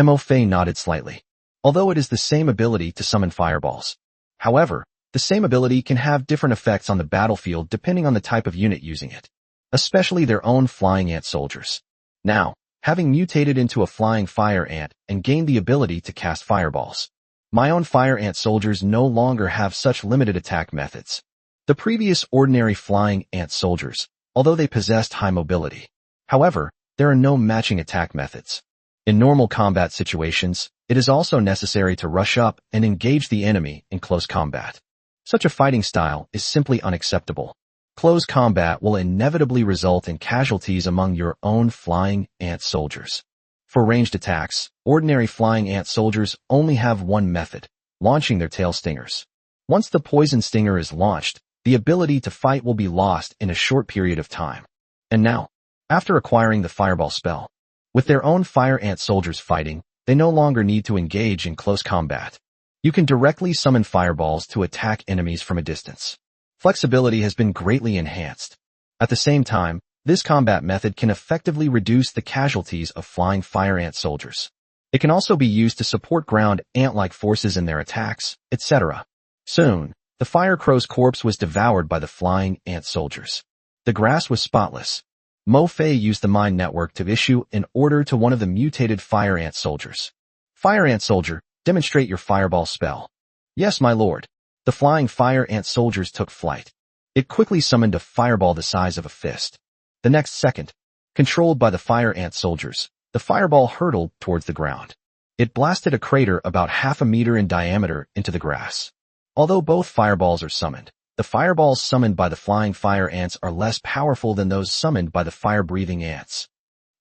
Mo Fei nodded slightly. Although it is the same ability to summon fireballs. However, the same ability can have different effects on the battlefield depending on the type of unit using it, especially their own flying ant soldiers. Now, having mutated into a flying fire ant and gained the ability to cast fireballs, my own fire ant soldiers no longer have such limited attack methods. The previous ordinary flying ant soldiers, although they possessed high mobility. However, there are no matching attack methods. In normal combat situations, it is also necessary to rush up and engage the enemy in close combat. Such a fighting style is simply unacceptable. Close combat will inevitably result in casualties among your own flying ant soldiers. For ranged attacks, ordinary flying ant soldiers only have one method, launching their tail stingers. Once the poison stinger is launched, the ability to fight will be lost in a short period of time. And now, after acquiring the fireball spell, with their own fire ant soldiers fighting, they no longer need to engage in close combat. You can directly summon fireballs to attack enemies from a distance. Flexibility has been greatly enhanced. At the same time, this combat method can effectively reduce the casualties of flying fire ant soldiers. It can also be used to support ground ant-like forces in their attacks, etc. Soon, the fire crow's corpse was devoured by the flying ant soldiers. The grass was spotless. Mo Fei used the mind network to issue an order to one of the mutated fire ant soldiers. Fire ant soldier, demonstrate your fireball spell. Yes, my lord. The flying fire ant soldiers took flight. It quickly summoned a fireball the size of a fist. The next second, controlled by the fire ant soldiers, the fireball hurtled towards the ground. It blasted a crater about 1/2 meter in diameter into the grass. Although both fireballs are summoned, the fireballs summoned by the flying fire ants are less powerful than those summoned by the fire-breathing ants.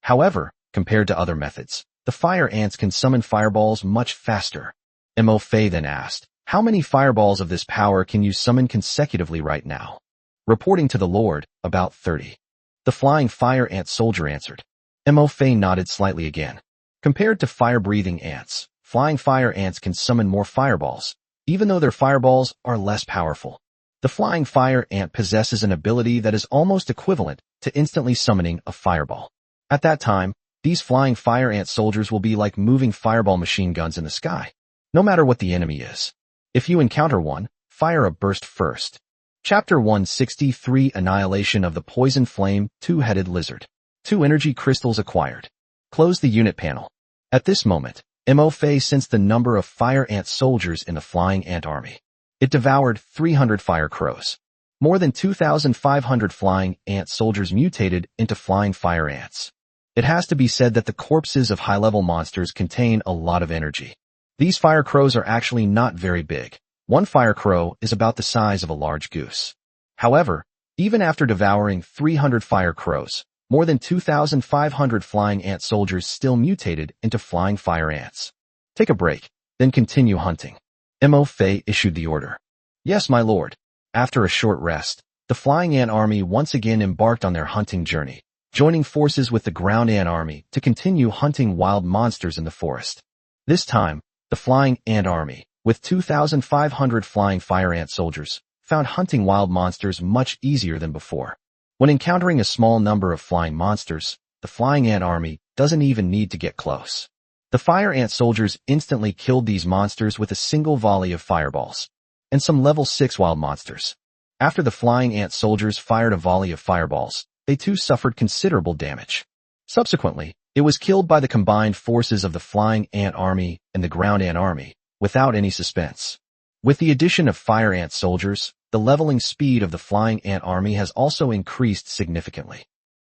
However, compared to other methods, the fire ants can summon fireballs much faster. Mo Fei then asked, "How many fireballs of this power can you summon consecutively right now?" Reporting to the Lord, "About 30. The flying fire ant soldier answered. Mo Fei nodded slightly again. Compared to fire-breathing ants, flying fire ants can summon more fireballs, even though their fireballs are less powerful. The flying fire ant possesses an ability that is almost equivalent to instantly summoning a fireball. At that time, these flying fire ant soldiers will be like moving fireball machine guns in the sky, no matter what the enemy is. If you encounter one, fire a burst first." Chapter 163 Annihilation of the Poison Flame Two-Headed Lizard. 2 energy crystals acquired. Close the unit panel. At this moment, Mo Fei sensed the number of fire ant soldiers in the flying ant army. It devoured 300 fire crows. More than 2,500 flying ant soldiers mutated into flying fire ants. It has to be said that the corpses of high-level monsters contain a lot of energy. These fire crows are actually not very big. One fire crow is about the size of a large goose. However, even after devouring 300 fire crows, more than 2,500 flying ant soldiers still mutated into flying fire ants. Take a break, then continue hunting. Mo Fei issued the order. "Yes, my lord." After a short rest, the flying ant army once again embarked on their hunting journey, joining forces with the ground ant army to continue hunting wild monsters in the forest. This time, the flying ant army, with 2,500 flying fire ant soldiers, found hunting wild monsters much easier than before. When encountering a small number of flying monsters, the flying ant army doesn't even need to get close. The fire ant soldiers instantly killed these monsters with a single volley of fireballs, and some level 6 wild monsters. After the flying ant soldiers fired a volley of fireballs, they too suffered considerable damage. Subsequently, it was killed by the combined forces of the flying ant army and the ground ant army, without any suspense. With the addition of fire ant soldiers, the leveling speed of the flying ant army has also increased significantly.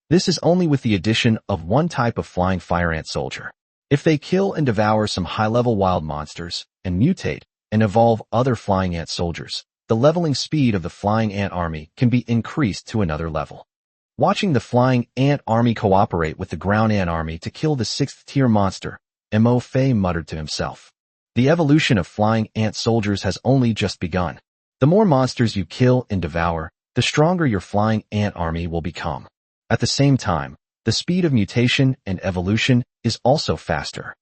This is only with the addition of one type of flying fire ant soldier. If they kill and devour some high-level wild monsters, and mutate, and evolve other flying ant soldiers, the leveling speed of the flying ant army can be increased to another level. Watching the flying ant army cooperate with the ground ant army to kill the 6th-tier monster, Mo Fei muttered to himself. The evolution of flying ant soldiers has only just begun. The more monsters you kill and devour, the stronger your flying ant army will become. At the same time, the speed of mutation and evolution is also faster.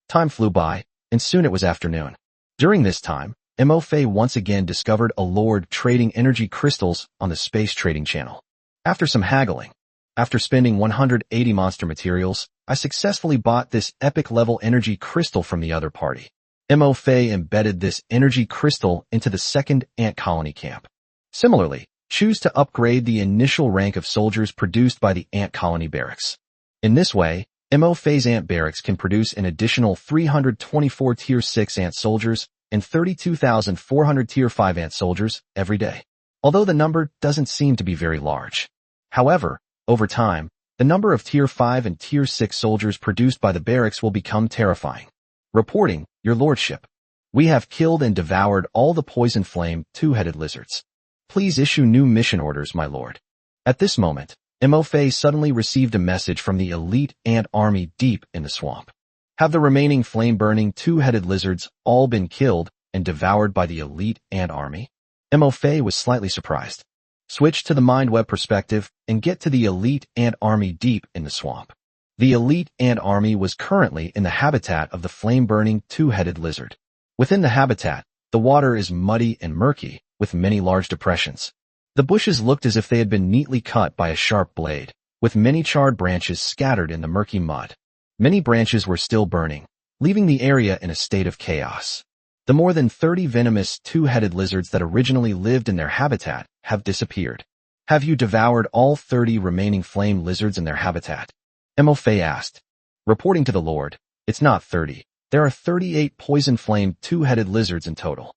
Time flew by, and soon it was afternoon. During this time, Mo Fei once again discovered a lord trading energy crystals on the space trading channel. After some haggling, after spending 180 monster materials, I successfully bought this epic level energy crystal from the other party. Mo Fei embedded this energy crystal into the second ant colony camp. Similarly, choose to upgrade the initial rank of soldiers produced by the ant colony barracks. In this way, Mo Fei's ant barracks can produce an additional 324 tier 6 ant soldiers and 32,400 tier 5 ant soldiers every day. Although the number doesn't seem to be very large. However, over time, the number of tier 5 and tier 6 soldiers produced by the barracks will become terrifying. Reporting, Your Lordship. We have killed and devoured all the poison flame two-headed lizards. Please issue new mission orders, my lord. At this moment, Mo Fei suddenly received a message from the elite ant army deep in the swamp. Have the remaining flame-burning two-headed lizards all been killed and devoured by the elite ant army? Mo Fei was slightly surprised. Switch to the mind web perspective and get to the elite ant army deep in the swamp. The elite ant army was currently in the habitat of the flame-burning two-headed lizard. Within the habitat, the water is muddy and murky, with many large depressions. The bushes looked as if they had been neatly cut by a sharp blade, with many charred branches scattered in the murky mud. Many branches were still burning, leaving the area in a state of chaos. The more than 30 venomous two-headed lizards that originally lived in their habitat have disappeared. Have you devoured all 30 remaining flame lizards in their habitat? Mo Fei asked. Reporting to the Lord, it's not 30. There are 38 poison flame two-headed lizards in total.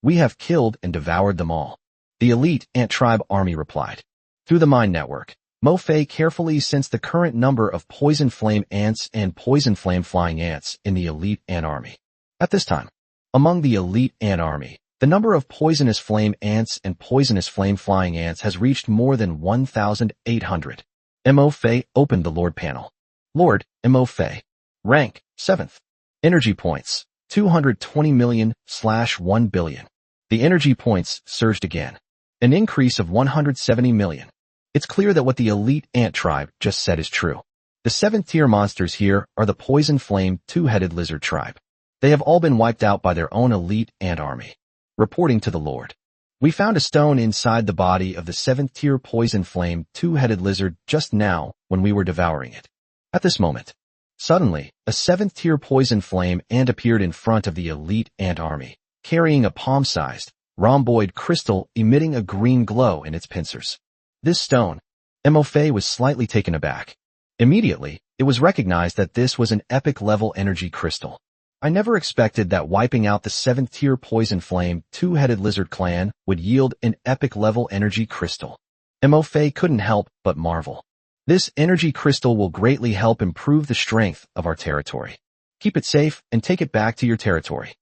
We have killed and devoured them all. The elite ant tribe army replied. Through the mind network, Mo Fei carefully sensed the current number of poison flame ants and poison flame flying ants in the elite ant army. At this time, among the elite ant army, the number of poisonous flame ants and poisonous flame flying ants has reached more than 1,800. Mo Fei opened the Lord panel. Lord, Mo Fei. Rank, 7th. Energy points, 220 million/1 billion. The energy points surged again. An increase of 170 million. It's clear that what the elite ant tribe just said is true. The 7th tier monsters here are the poison flame two-headed lizard tribe. They have all been wiped out by their own elite ant army. Reporting to the Lord. We found a stone inside the body of the 7th tier poison flame two-headed lizard just now when we were devouring it. At this moment, suddenly, a 7th tier poison flame ant appeared in front of the elite ant army, carrying a palm-sized, rhomboid crystal emitting a green glow in its pincers. This stone, Mo Fei was slightly taken aback. Immediately, it was recognized that this was an epic-level energy crystal. I never expected that wiping out the 7th tier poison flame two-headed lizard clan would yield an epic-level energy crystal. Mo Fei couldn't help but marvel. This energy crystal will greatly help improve the strength of our territory. Keep it safe and take it back to your territory.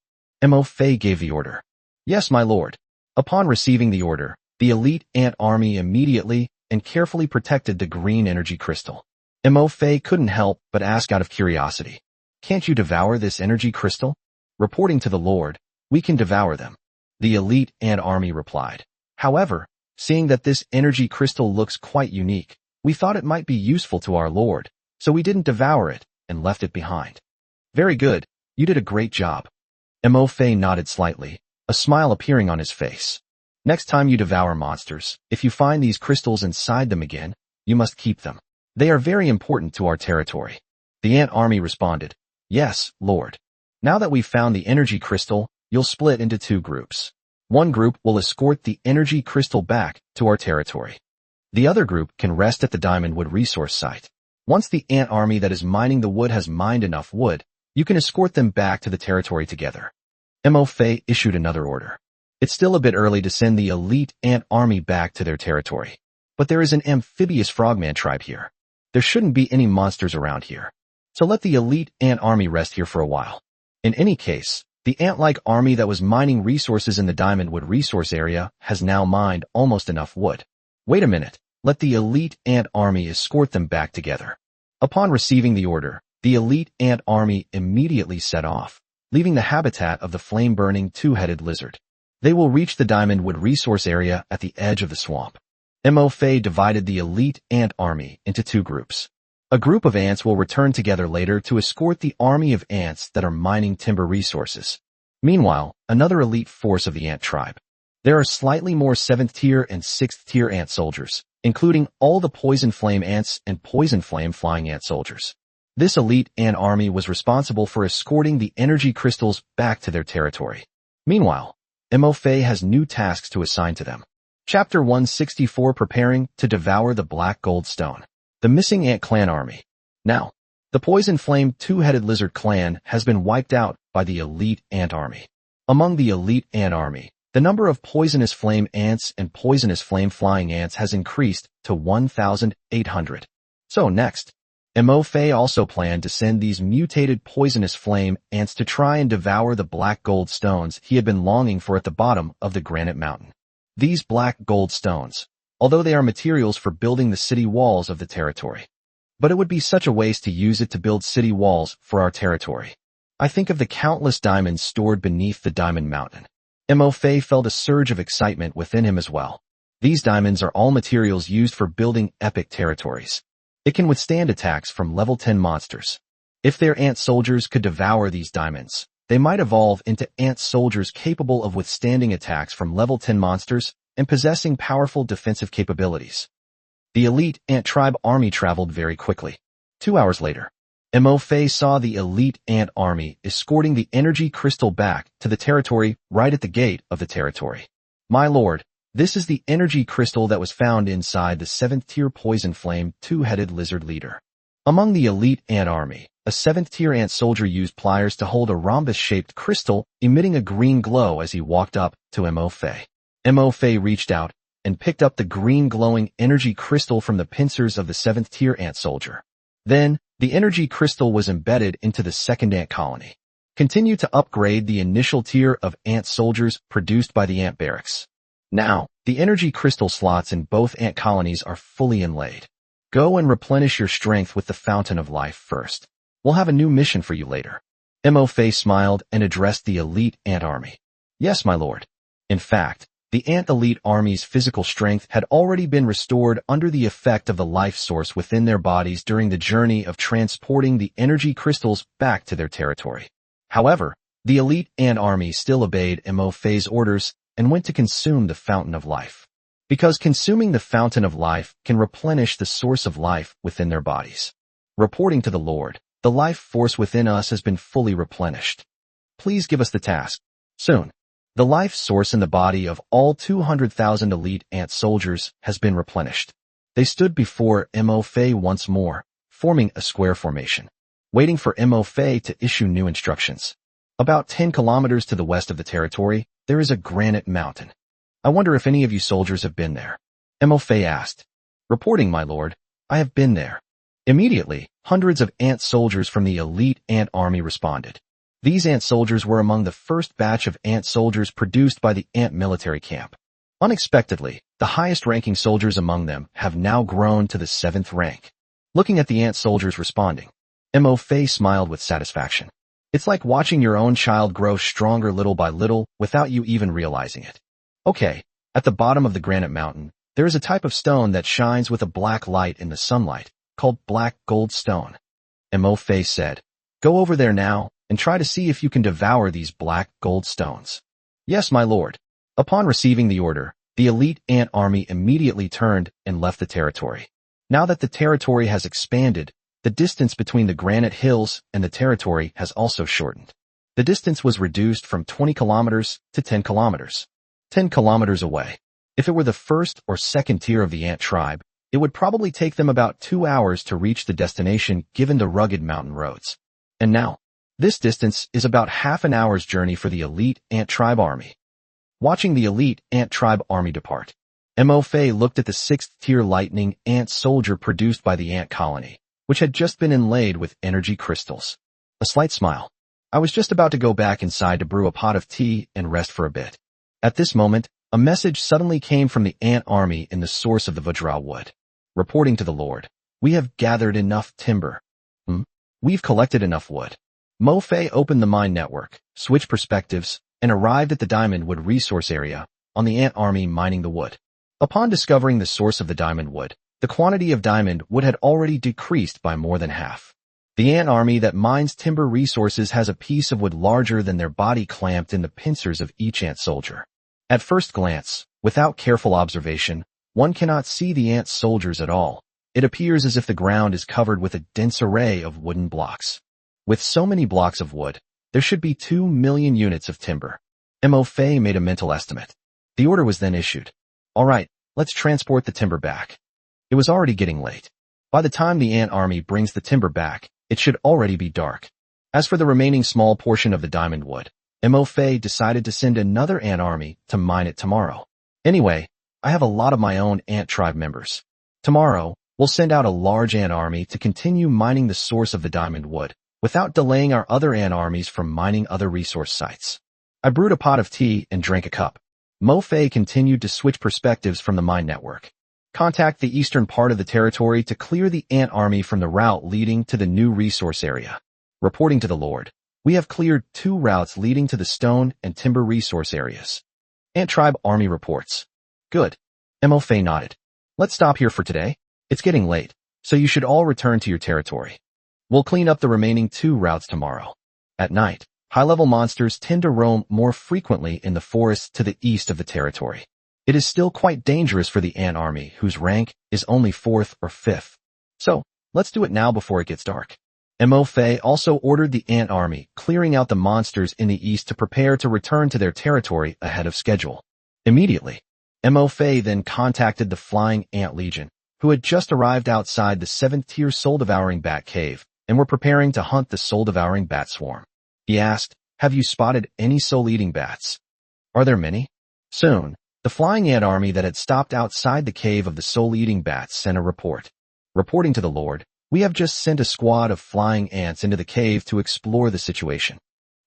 Mo Fei gave the order. Yes, my lord. Upon receiving the order, the elite ant army immediately and carefully protected the green energy crystal. Mo Fei couldn't help but ask out of curiosity. Can't you devour this energy crystal? Reporting to the Lord, we can devour them. The elite ant army replied. However, seeing that this energy crystal looks quite unique, we thought it might be useful to our Lord, so we didn't devour it and left it behind. Very good, you did a great job. Mo Fei nodded slightly, a smile appearing on his face. Next time you devour monsters, if you find these crystals inside them again, you must keep them. They are very important to our territory. The ant army responded. Yes, Lord. Now that we've found the energy crystal, you'll split into 2 groups. One group will escort the energy crystal back to our territory. The other group can rest at the Diamond Wood resource site. Once the ant army that is mining the wood has mined enough wood, you can escort them back to the territory together. Mo Fei issued another order. It's still a bit early to send the elite ant army back to their territory. But there is an amphibious frogman tribe here. There shouldn't be any monsters around here. So let the elite ant army rest here for a while. In any case, the ant-like army that was mining resources in the Diamond Wood resource area has now mined almost enough wood. Wait a minute, let the elite ant army escort them back together. Upon receiving the order, the elite ant army immediately set off, leaving the habitat of the flame-burning two-headed lizard. They will reach the Diamond Wood resource area at the edge of the swamp. Mo Fei divided the elite ant army into 2 groups. A group of ants will return together later to escort the army of ants that are mining timber resources. Meanwhile, another elite force of the ant tribe. There are slightly more 7th tier and 6th tier ant soldiers, including all the poison flame ants and poison flame flying ant soldiers. This elite ant army was responsible for escorting the energy crystals back to their territory. Meanwhile, Mo Fei has new tasks to assign to them. Chapter 164 Preparing to Devour the Black Gold Stone. The Missing Ant Clan Army. Now, the Poison Flame Two-Headed Lizard Clan has been wiped out by the elite ant army. Among the elite ant army, the number of poisonous flame ants and poisonous flame flying ants has increased to 1,800. So next, Mo Fei also planned to send these mutated poisonous flame ants to try and devour the black gold stones he had been longing for at the bottom of the granite mountain. These black gold stones, although they are materials for building the city walls of the territory. But it would be such a waste to use it to build city walls for our territory. I think of the countless diamonds stored beneath the diamond mountain. Mo Fei felt a surge of excitement within him as well. These diamonds are all materials used for building epic territories. It can withstand attacks from level 10 monsters. If their ant soldiers could devour these diamonds, they might evolve into ant soldiers capable of withstanding attacks from level 10 monsters and possessing powerful defensive capabilities. The elite ant tribe army traveled very quickly. 2 hours later, Mo Fei saw the elite ant army escorting the energy crystal back to the territory right at the gate of the territory. My lord, this is the energy crystal that was found inside the 7th tier poison flame two-headed lizard leader. Among the elite ant army, a 7th-tier ant soldier used pliers to hold a rhombus-shaped crystal, emitting a green glow as he walked up to Mo Fei. Mo Fei reached out and picked up the green glowing energy crystal from the pincers of the 7th-tier ant soldier. Then, the energy crystal was embedded into the second ant colony. Continue to upgrade the initial tier of ant soldiers produced by the ant barracks. Now, the energy crystal slots in both ant colonies are fully inlaid. Go and replenish your strength with the Fountain of Life first. We'll have a new mission for you later. Mo Fei smiled and addressed the elite ant army. Yes, my lord. In fact, the ant elite army's physical strength had already been restored under the effect of the life source within their bodies during the journey of transporting the energy crystals back to their territory. However, the elite ant army still obeyed Mo Fei's orders and went to consume the Fountain of Life. Because consuming the Fountain of Life can replenish the source of life within their bodies. Reporting to the Lord, the life force within us has been fully replenished. Please give us the task. Soon. The life source in the body of all 200,000 elite ant soldiers has been replenished. They stood before Mo Fei once more, forming a square formation, waiting for Mo Fei to issue new instructions. About 10 kilometers to the west of the territory, there is a granite mountain. I wonder if any of you soldiers have been there. Mo Fei asked. Reporting, my lord, I have been there. Immediately, hundreds of ant soldiers from the elite ant army responded. These ant soldiers were among the first batch of ant soldiers produced by the ant military camp. Unexpectedly, the highest-ranking soldiers among them have now grown to the 7th rank. Looking at the ant soldiers responding, Mo Fei smiled with satisfaction. It's like watching your own child grow stronger little by little without you even realizing it. Okay, at the bottom of the granite mountain, there is a type of stone that shines with a black light in the sunlight, called black gold stone. Mo Fei said, go over there now and try to see if you can devour these black gold stones. Yes, my lord. Upon receiving the order, the elite ant army immediately turned and left the territory. Now that the territory has expanded, the distance between the granite hills and the territory has also shortened. The distance was reduced from 20 kilometers to 10 kilometers. 10 kilometers away. If it were the first or second tier of the ant tribe, it would probably take them about 2 hours to reach the destination given the rugged mountain roads. And now, this distance is about half an hour's journey for the elite ant tribe army. Watching the elite ant tribe army depart, Mo Fei looked at the 6th-tier lightning ant soldier produced by the ant colony, which had just been inlaid with energy crystals. A slight smile. I was just about to go back inside to brew a pot of tea and rest for a bit. At this moment, a message suddenly came from the ant army in the source of the Vajra wood. Reporting to the Lord, we have gathered enough timber. We've collected enough wood. Mo Fei opened the mine network, switched perspectives, and arrived at the diamond wood resource area, on the ant army mining the wood. Upon discovering the source of the diamond wood, the quantity of diamond wood had already decreased by more than half. The ant army that mines timber resources has a piece of wood larger than their body clamped in the pincers of each ant soldier. At first glance, without careful observation, one cannot see the ant soldiers at all. It appears as if the ground is covered with a dense array of wooden blocks. With so many blocks of wood, there should be 2 million units of timber. Mo Fei made a mental estimate. The order was then issued. All right, let's transport the timber back. It was already getting late. By the time the ant army brings the timber back, it should already be dark. As for the remaining small portion of the diamond wood, Mo Fei decided to send another ant army to mine it tomorrow. Anyway, I have a lot of my own ant tribe members. Tomorrow, we'll send out a large ant army to continue mining the source of the diamond wood, without delaying our other ant armies from mining other resource sites. I brewed a pot of tea and drank a cup. Mo Fei continued to switch perspectives from the mine network. Contact the eastern part of the territory to clear the ant army from the route leading to the new resource area. Reporting to the Lord, we have cleared 2 routes leading to the stone and timber resource areas. Ant tribe army reports. Good. Mo Fei nodded. Let's stop here for today. It's getting late, so you should all return to your territory. We'll clean up the remaining 2 routes tomorrow. At night, high-level monsters tend to roam more frequently in the forests to the east of the territory. It is still quite dangerous for the ant army, whose rank is only 4th or 5th. So, let's do it now before it gets dark. Mo Fei also ordered the ant army, clearing out the monsters in the east to prepare to return to their territory ahead of schedule. Immediately, Mo Fei then contacted the Flying Ant Legion, who had just arrived outside the 7th-tier soul-devouring bat cave and were preparing to hunt the soul-devouring bat swarm. He asked, "Have you spotted any soul-eating bats? Are there many?" Soon, the flying ant army that had stopped outside the cave of the soul-eating bats sent a report. Reporting to the Lord, "We have just sent a squad of flying ants into the cave to explore the situation.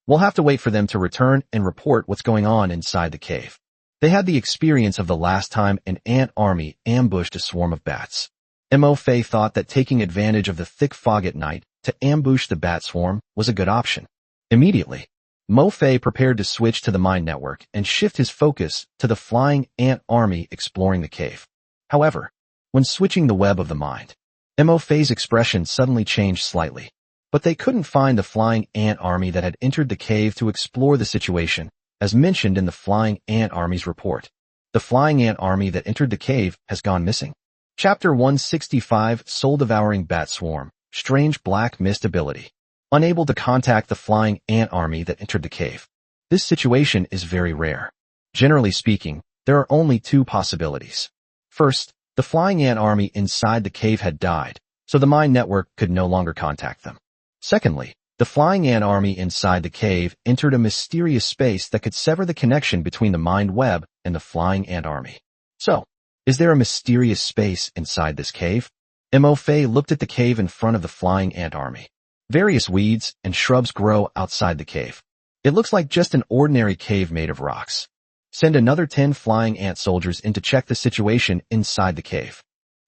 We'll have to wait for them to return and report what's going on inside the cave." They had the experience of the last time an ant army ambushed a swarm of bats. Mo Fei thought that taking advantage of the thick fog at night to ambush the bat swarm was a good option. Immediately, Mo Fei prepared to switch to the mind network and shift his focus to the flying ant army exploring the cave. However, when switching the web of the mind, Mo Fei's expression suddenly changed slightly. But they couldn't find the flying ant army that had entered the cave to explore the situation, as mentioned in the flying ant army's report. The flying ant army that entered the cave has gone missing. Chapter 165, Soul-Devouring Bat Swarm, Strange Black Mist Ability. Unable to contact the flying ant army that entered the cave. This situation is very rare. Generally speaking, there are only two possibilities. First, the flying ant army inside the cave had died, so the mind network could no longer contact them. Secondly, the flying ant army inside the cave entered a mysterious space that could sever the connection between the mind web and the flying ant army. So, is there a mysterious space inside this cave? Mo Fei looked at the cave in front of the flying ant army. Various weeds and shrubs grow outside the cave. It looks like just an ordinary cave made of rocks. Send another 10 flying ant soldiers in to check the situation inside the cave.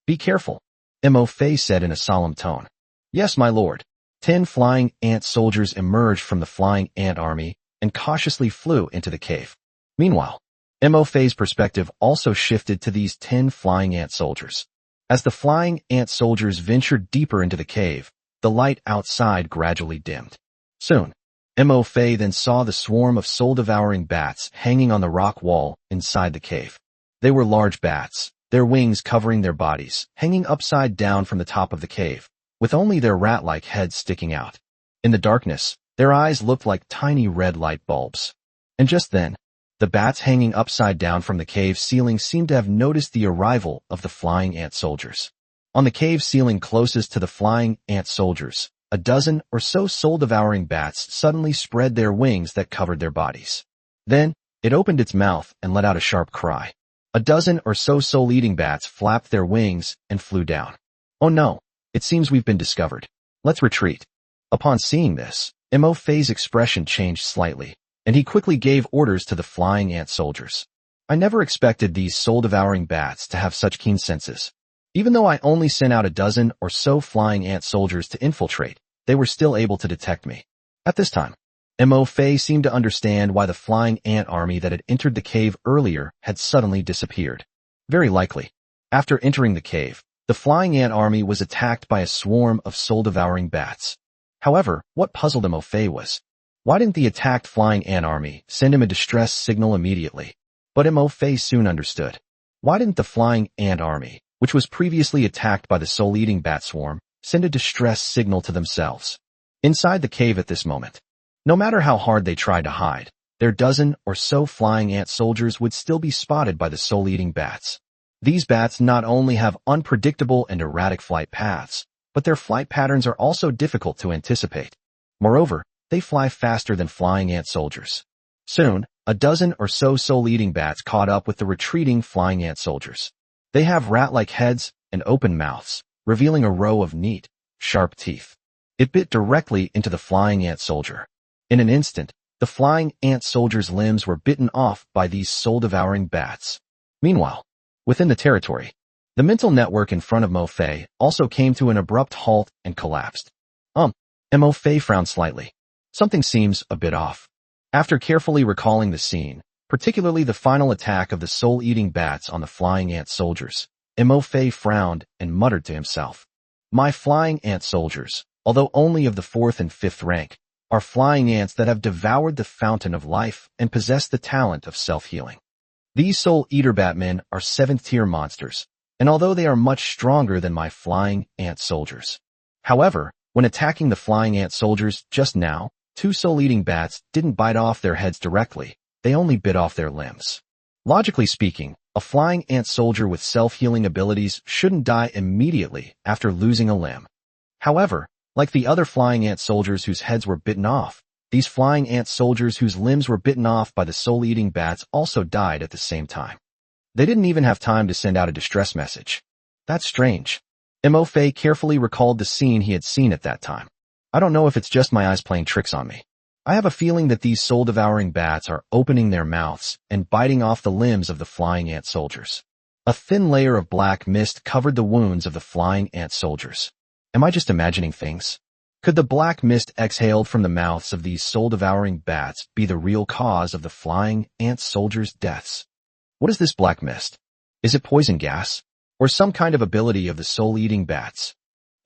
Be careful, Mo Fei said in a solemn tone. Yes, my lord. 10 flying ant soldiers emerged from the flying ant army and cautiously flew into the cave. Meanwhile, Mo Fei's perspective also shifted to these 10 flying ant soldiers. As the flying ant soldiers ventured deeper into the cave, the light outside gradually dimmed. Soon, Mo Fei then saw the swarm of soul-devouring bats hanging on the rock wall inside the cave. They were large bats, their wings covering their bodies, hanging upside down from the top of the cave, with only their rat-like heads sticking out. In the darkness, their eyes looked like tiny red light bulbs. And just then, the bats hanging upside down from the cave ceiling seemed to have noticed the arrival of the flying ant soldiers. On the cave ceiling closest to the flying ant soldiers, a dozen or so soul-devouring bats suddenly spread their wings that covered their bodies. Then, it opened its mouth and let out a sharp cry. A dozen or so soul-eating bats flapped their wings and flew down. Oh no, it seems we've been discovered. Let's retreat. Upon seeing this, Mo Fei's expression changed slightly, and he quickly gave orders to the flying ant soldiers. I never expected these soul-devouring bats to have such keen senses. Even though I only sent out a dozen or so flying ant soldiers to infiltrate, they were still able to detect me. At this time, Mo Fei seemed to understand why the flying ant army that had entered the cave earlier had suddenly disappeared. Very likely, after entering the cave, the flying ant army was attacked by a swarm of soul-devouring bats. However, what puzzled Mo Fei was, why didn't the attacked flying ant army send him a distress signal immediately? But Mo Fei soon understood. Why didn't the flying ant army, which was previously attacked by the soul-eating bat swarm, send a distress signal to themselves? Inside the cave at this moment, no matter how hard they tried to hide, their dozen or so flying ant soldiers would still be spotted by the soul-eating bats. These bats not only have unpredictable and erratic flight paths, but their flight patterns are also difficult to anticipate. Moreover, they fly faster than flying ant soldiers. Soon, a dozen or so soul-eating bats caught up with the retreating flying ant soldiers. They have rat-like heads and open mouths, revealing a row of neat, sharp teeth. It bit directly into the flying ant soldier. In an instant, the flying ant soldier's limbs were bitten off by these soul-devouring bats. Meanwhile, within the territory, the mental network in front of Mo Fei also came to an abrupt halt and collapsed. Mo Fei frowned slightly. Something seems a bit off. After carefully recalling the scene, particularly the final attack of the soul-eating bats on the flying ant soldiers, Mo Fei frowned and muttered to himself. My flying ant soldiers, although only of the 4th and 5th rank, are flying ants that have devoured the fountain of life and possess the talent of self-healing. These soul-eater batmen are 7th-tier monsters, and although they are much stronger than my flying ant soldiers. However, when attacking the flying ant soldiers just now, 2 soul-eating bats didn't bite off their heads directly, they only bit off their limbs. Logically speaking, A flying ant soldier with self-healing abilities shouldn't die immediately after losing a limb. However, like the other flying ant soldiers whose heads were bitten off, these flying ant soldiers whose limbs were bitten off by the soul-eating bats also died at the same time. They didn't even have time to send out a distress message. That's strange. Mo Fei carefully recalled the scene he had seen at that time. I don't know if it's just my eyes playing tricks on me. I have a feeling that these soul-devouring bats are opening their mouths and biting off the limbs of the flying ant soldiers. A thin layer of black mist covered the wounds of the flying ant soldiers. Am I just imagining things? Could the black mist exhaled from the mouths of these soul-devouring bats be the real cause of the flying ant soldiers' deaths? What is this black mist? Is it poison gas? Or some kind of ability of the soul-eating bats?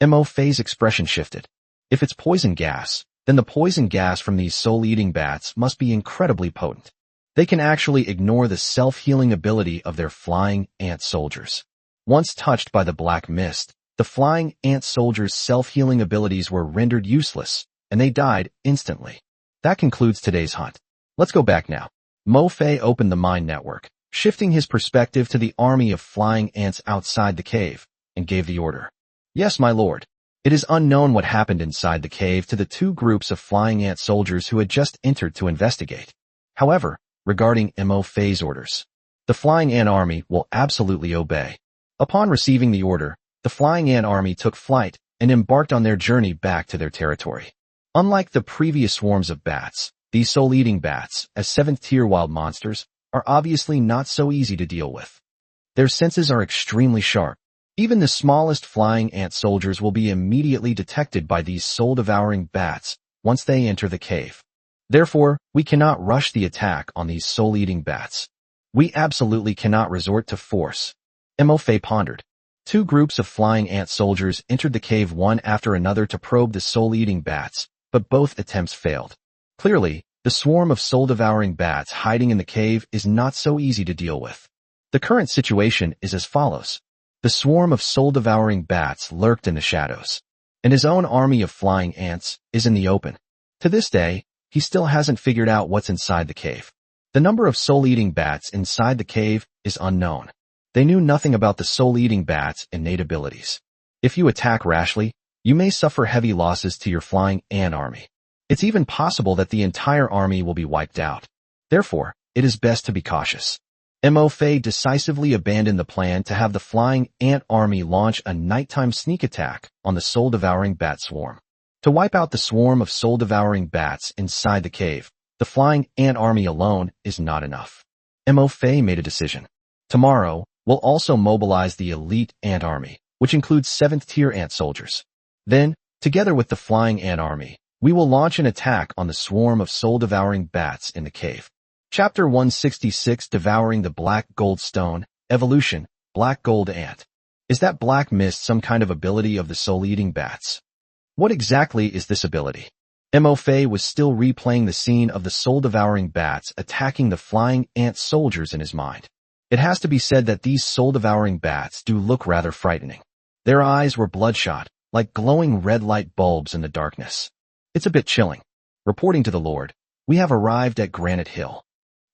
Mo Fei's expression shifted. If it's poison gas, then the poison gas from these soul-eating bats must be incredibly potent. They can actually ignore the self-healing ability of their flying ant soldiers. Once touched by the black mist, the flying ant soldiers' self-healing abilities were rendered useless, and they died instantly. That concludes today's hunt. Let's go back now. Mo Fei opened the mind network, shifting his perspective to the army of flying ants outside the cave, and gave the order. Yes, my lord. It is unknown what happened inside the cave to the two groups of flying ant soldiers who had just entered to investigate. However, regarding Mo Fei's orders, the flying ant army will absolutely obey. Upon receiving the order, the flying ant army took flight and embarked on their journey back to their territory. Unlike the previous swarms of bats, these soul-eating bats, as 7th-tier wild monsters, are obviously not so easy to deal with. Their senses are extremely sharp. Even the smallest flying ant soldiers will be immediately detected by these soul-devouring bats once they enter the cave. Therefore, we cannot rush the attack on these soul-eating bats. We absolutely cannot resort to force. Mo Fei pondered. Two groups of flying ant soldiers entered the cave one after another to probe the soul-eating bats, but both attempts failed. Clearly, the swarm of soul-devouring bats hiding in the cave is not so easy to deal with. The current situation is as follows. The swarm of soul-devouring bats lurked in the shadows, and his own army of flying ants is in the open. To this day, he still hasn't figured out what's inside the cave. The number of soul-eating bats inside the cave is unknown. They knew nothing about the soul-eating bats' innate abilities. If you attack rashly, you may suffer heavy losses to your flying ant army. It's even possible that the entire army will be wiped out. Therefore, it is best to be cautious. Mo Fei decisively abandoned the plan to have the flying ant army launch a nighttime sneak attack on the soul-devouring bat swarm. To wipe out the swarm of soul-devouring bats inside the cave, the flying ant army alone is not enough. Mo Fei made a decision. Tomorrow, we'll also mobilize the elite ant army, which includes 7th-tier ant soldiers. Then, together with the flying ant army, we will launch an attack on the swarm of soul-devouring bats in the cave. Chapter 166 Devouring the Black Gold Stone, Evolution, Black Gold Ant. Is that black mist some kind of ability of the soul-eating bats? What exactly is this ability? Mo Fei was still replaying the scene of the soul-devouring bats attacking the flying ant soldiers in his mind. It has to be said that these soul-devouring bats do look rather frightening. Their eyes were bloodshot, like glowing red light bulbs in the darkness. It's a bit chilling. Reporting to the Lord, we have arrived at Granite Hill.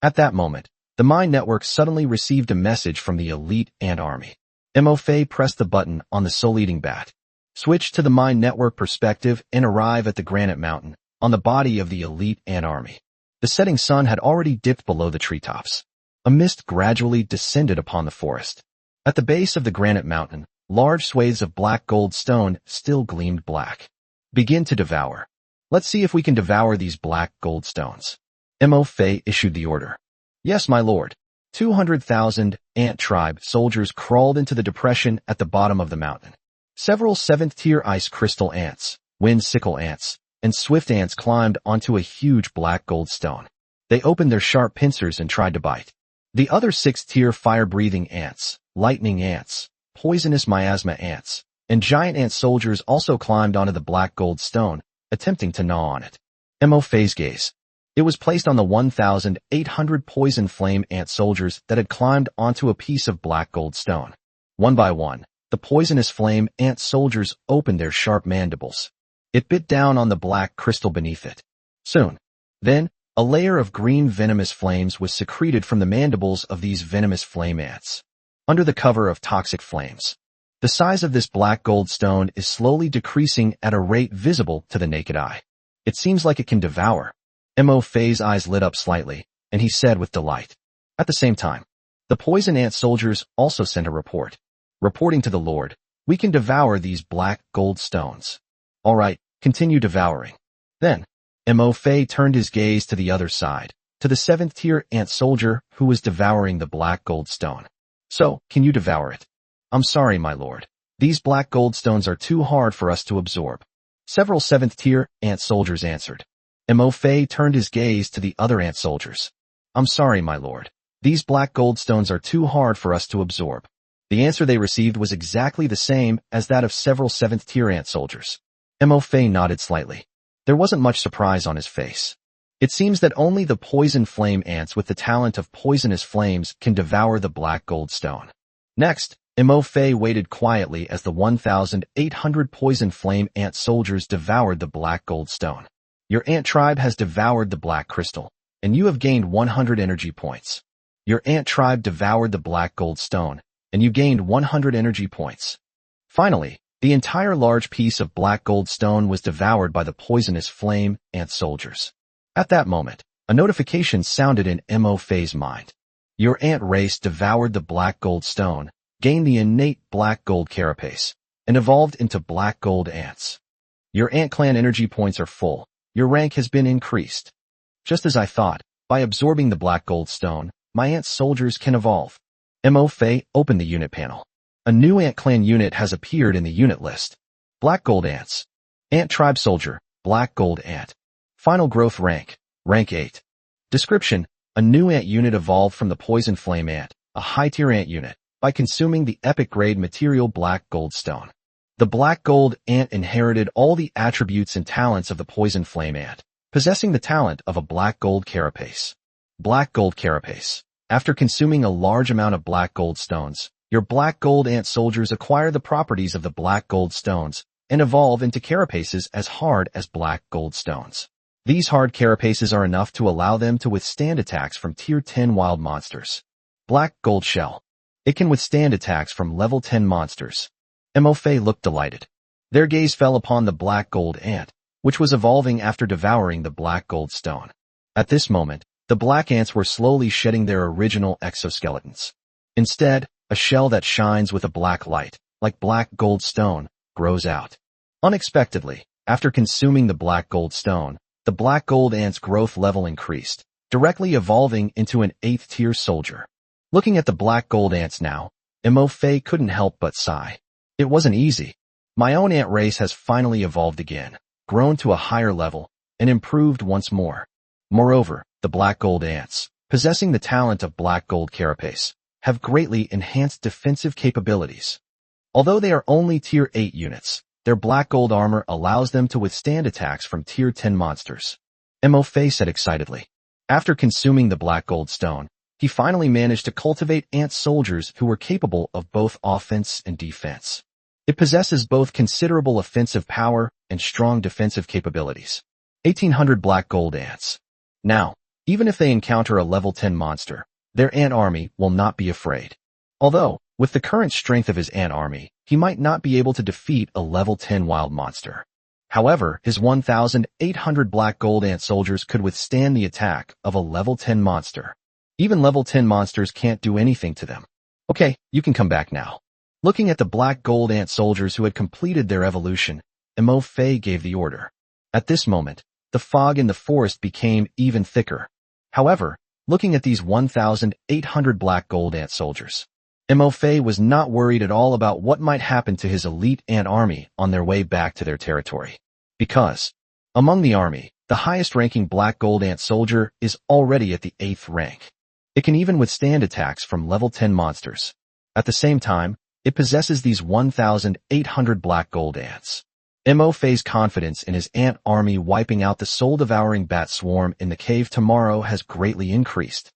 At that moment, the Mind Network suddenly received a message from the elite ant army. Mo Fei pressed the button on the soul-eating bat, switched to the Mind Network perspective and arrive at the Granite Mountain, on the body of the elite ant army. The setting sun had already dipped below the treetops. A mist gradually descended upon the forest. At the base of the Granite Mountain, large swathes of black gold stone still gleamed black. Begin to devour. Let's see if we can devour these black gold stones. Mo Fei issued the order. Yes, my lord. 200,000 ant tribe soldiers crawled into the depression at the bottom of the mountain. Several 7th-tier ice crystal ants, wind sickle ants, and swift ants climbed onto a huge black gold stone. They opened their sharp pincers and tried to bite. The other 6th-tier fire-breathing ants, lightning ants, poisonous miasma ants, and giant ant soldiers also climbed onto the black gold stone, attempting to gnaw on it. Mo Fei's gaze. It was placed on the 1,800 poison flame ant soldiers that had climbed onto a piece of black gold stone. One by one, the poisonous flame ant soldiers opened their sharp mandibles. It bit down on the black crystal beneath it. Soon, then, A layer of green venomous flames was secreted from the mandibles of these venomous flame ants. Under the cover of toxic flames, the size of this black gold stone is slowly decreasing at a rate visible to the naked eye. It seems like it can devour. Mo Fei's eyes lit up slightly, and he said with delight. At the same time, the poison ant soldiers also sent a report. Reporting to the Lord, we can devour these black gold stones. All right, continue devouring. Then, Mo Fei turned his gaze to the other side, to the 7th-tier ant soldier who was devouring the black gold stone. So, can you devour it? I'm sorry, my lord. These black gold stones are too hard for us to absorb. Several 7th-tier ant soldiers answered. Mo Fei turned his gaze to the other ant soldiers. I'm sorry, my lord. These black gold stones are too hard for us to absorb. The answer they received was exactly the same as that of several 7th-tier ant soldiers. Mo Fei nodded slightly. There wasn't much surprise on his face. It seems that only the poison flame ants with the talent of poisonous flames can devour the black gold stone. Next, Mo Fei waited quietly as the 1,800 poison flame ant soldiers devoured the black gold stone. Your ant tribe has devoured the black crystal, and you have gained 100 energy points. Your ant tribe devoured the black gold stone, and you gained 100 energy points. Finally, the entire large piece of black gold stone was devoured by the poisonous flame ant soldiers. At that moment, a notification sounded in Mo Fei's mind. Your ant race devoured the black gold stone, gained the innate black gold carapace, and evolved into black gold ants. Your ant clan energy points are full. Your rank has been increased. Just as I thought, by absorbing the black gold stone, my ant soldiers can evolve. Mo Fei opened the unit panel. A new ant clan unit has appeared in the unit list. Black gold ants. Ant tribe soldier, black gold ant. Final growth rank, rank 8. Description: a new ant unit evolved from the poison flame ant, a high-tier ant unit, by consuming the epic grade material black gold stone. The black gold ant inherited all the attributes and talents of the poison flame ant, possessing the talent of a black gold carapace. Black gold carapace. After consuming a large amount of black gold stones, your black gold ant soldiers acquire the properties of the black gold stones and evolve into carapaces as hard as black gold stones. These hard carapaces are enough to allow them to withstand attacks from Tier 10 wild monsters. Black gold shell. It can withstand attacks from level 10 monsters. Mo Fei looked delighted. Their gaze fell upon the black gold ant, which was evolving after devouring the black gold stone. At this moment, the black ants were slowly shedding their original exoskeletons. Instead, a shell that shines with a black light, like black gold stone, grows out. Unexpectedly, after consuming the black gold stone, the black gold ant's growth level increased, directly evolving into an 8th-tier soldier. Looking at the black gold ants now, Mo Fei couldn't help but sigh. It wasn't easy. My own ant race has finally evolved again, grown to a higher level, and improved once more. Moreover, the black gold ants, possessing the talent of black gold carapace, have greatly enhanced defensive capabilities. Although they are only Tier 8 units, their black gold armor allows them to withstand attacks from Tier 10 monsters. Mo Fei said excitedly. After consuming the black gold stone, he finally managed to cultivate ant soldiers who were capable of both offense and defense. It possesses both considerable offensive power and strong defensive capabilities. 1,800 black gold ants. Now, even if they encounter a level 10 monster, their ant army will not be afraid. Although, with the current strength of his ant army, he might not be able to defeat a level 10 wild monster. However, his 1,800 black gold ant soldiers could withstand the attack of a level 10 monster. Even level 10 monsters can't do anything to them. Okay, you can come back now. Looking at the black gold ant soldiers who had completed their evolution, Mo Fei gave the order. At this moment, the fog in the forest became even thicker. However, looking at these 1,800 black gold ant soldiers, Mo Fei was not worried at all about what might happen to his elite ant army on their way back to their territory. Because, among the army, the highest-ranking black gold ant soldier is already at the 8th rank. It can even withstand attacks from level 10 monsters. At the same time, it possesses these 1,800 black gold ants. Mo Fei's confidence in his ant army wiping out the soul-devouring bat swarm in the cave tomorrow has greatly increased.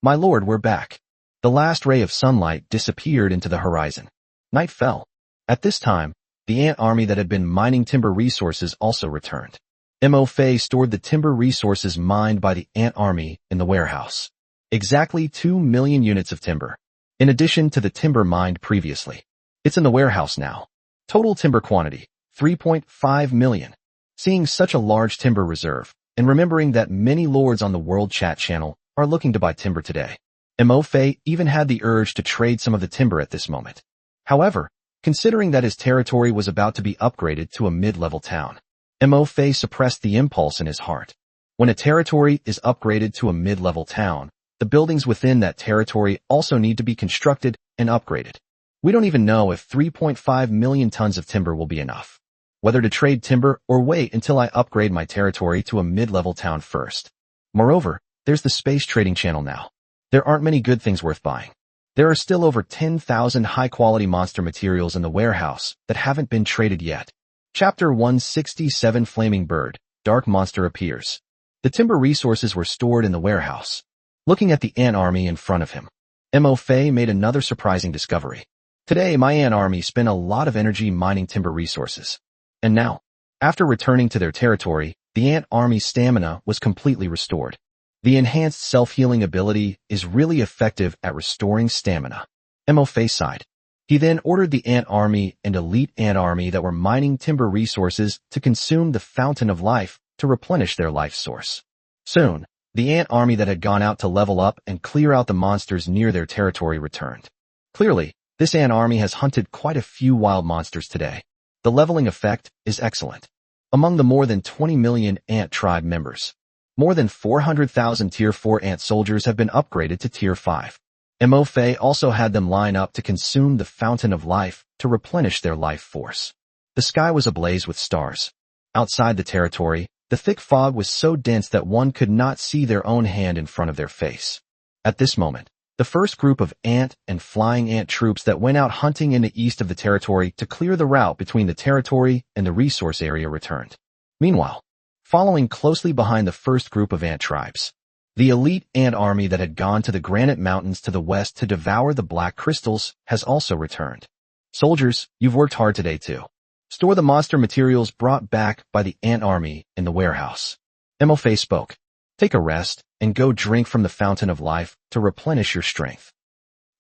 My lord, we're back. The last ray of sunlight disappeared into the horizon. Night fell. At this time, the ant army that had been mining timber resources also returned. Mo Fei stored the timber resources mined by the ant army in the warehouse. Exactly 2 million units of timber, in addition to the timber mined previously. It's in the warehouse now. Total timber quantity, 3.5 million. Seeing such a large timber reserve, and remembering that many lords on the World Chat channel are looking to buy timber today, Mo Fei even had the urge to trade some of the timber at this moment. However, considering that his territory was about to be upgraded to a mid-level town, Mo Fei suppressed the impulse in his heart. When a territory is upgraded to a mid-level town, the buildings within that territory also need to be constructed and upgraded. We don't even know if 3.5 million tons of timber will be enough. Whether to trade timber or wait until I upgrade my territory to a mid-level town first. Moreover, there's the space trading channel now. There aren't many good things worth buying. There are still over 10,000 high-quality monster materials in the warehouse that haven't been traded yet. Chapter 167 Flaming Bird, Dark Monster Appears. The timber resources were stored in the warehouse. Looking at the ant army in front of him, Mo Fei made another surprising discovery. Today, my ant army spent a lot of energy mining timber resources. And now, after returning to their territory, the ant army's stamina was completely restored. The enhanced self-healing ability is really effective at restoring stamina. Mo Fei sighed. He then ordered the ant army and elite ant army that were mining timber resources to consume the fountain of life to replenish their life source. Soon, the ant army that had gone out to level up and clear out the monsters near their territory returned. Clearly, this ant army has hunted quite a few wild monsters today. The leveling effect is excellent. Among the more than 20 million ant tribe members, more than 400,000 Tier 4 ant soldiers have been upgraded to Tier 5. Mo Fei also had them line up to consume the fountain of life to replenish their life force. The sky was ablaze with stars. Outside the territory, the thick fog was so dense that one could not see their own hand in front of their face. At this moment, the first group of ant and flying ant troops that went out hunting in the east of the territory to clear the route between the territory and the resource area returned. Meanwhile, following closely behind the first group of ant tribes, the elite ant army that had gone to the granite mountains to the west to devour the black crystals has also returned. Soldiers, you've worked hard today too. Store the monster materials brought back by the ant army in the warehouse. Mo Fei spoke. Take a rest and go drink from the fountain of life to replenish your strength.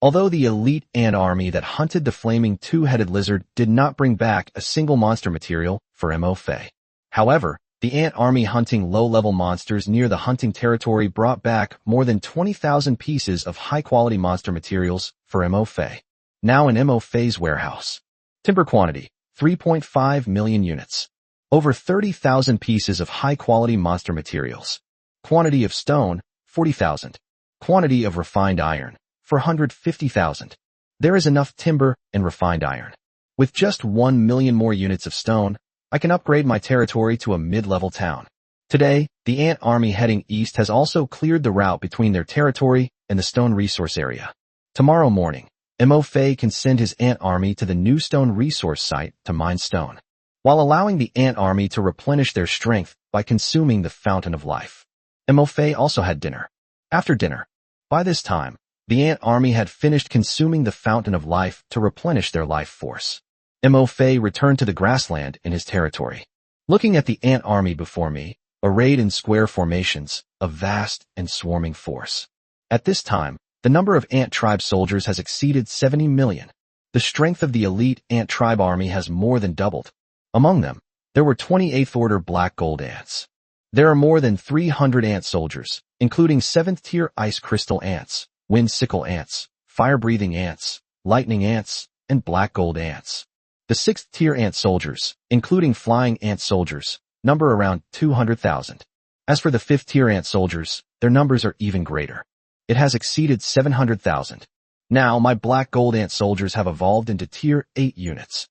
Although the elite ant army that hunted the flaming two-headed lizard did not bring back a single monster material for Mo Fei. However, the ant army hunting low-level monsters near the hunting territory brought back more than 20,000 pieces of high-quality monster materials for Mo Fei. Now in Mo Fei's warehouse. Timber quantity, 3.5 million units. Over 30,000 pieces of high-quality monster materials. Quantity of stone, 40,000. Quantity of refined iron, 450,000. There is enough timber and refined iron. With just 1 million more units of stone, I can upgrade my territory to a mid-level town. Today, the ant army heading east has also cleared the route between their territory and the stone resource area. Tomorrow morning, Mo Fei can send his ant army to the new stone resource site to mine stone, while allowing the ant army to replenish their strength by consuming the fountain of life. Mo Fei also had dinner. After dinner, by this time, the ant army had finished consuming the fountain of life to replenish their life force. Mo Fei returned to the grassland in his territory. Looking at the ant army before me, arrayed in square formations, a vast and swarming force. At this time, the number of ant tribe soldiers has exceeded 70 million. The strength of the elite ant tribe army has more than doubled. Among them, there were 28th order black gold ants. There are more than 300 ant soldiers, including 7th tier ice crystal ants, wind sickle ants, fire-breathing ants, lightning ants, and black gold ants. The 6th tier ant soldiers, including flying ant soldiers, number around 200,000. As for the 5th tier ant soldiers, their numbers are even greater. It has exceeded 700,000. Now my black gold ant soldiers have evolved into tier 8 units.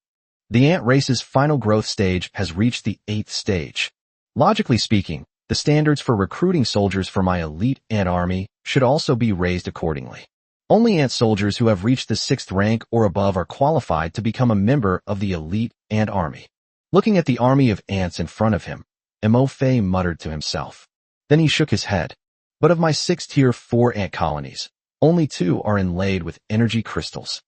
The ant race's final growth stage has reached the 8th stage. Logically speaking, the standards for recruiting soldiers for my elite ant army should also be raised accordingly. Only ant soldiers who have reached the 6th rank or above are qualified to become a member of the elite ant army. Looking at the army of ants in front of him, Mo Fei muttered to himself. Then he shook his head. But of my 6 tier 4 ant colonies, only 2 are inlaid with energy crystals.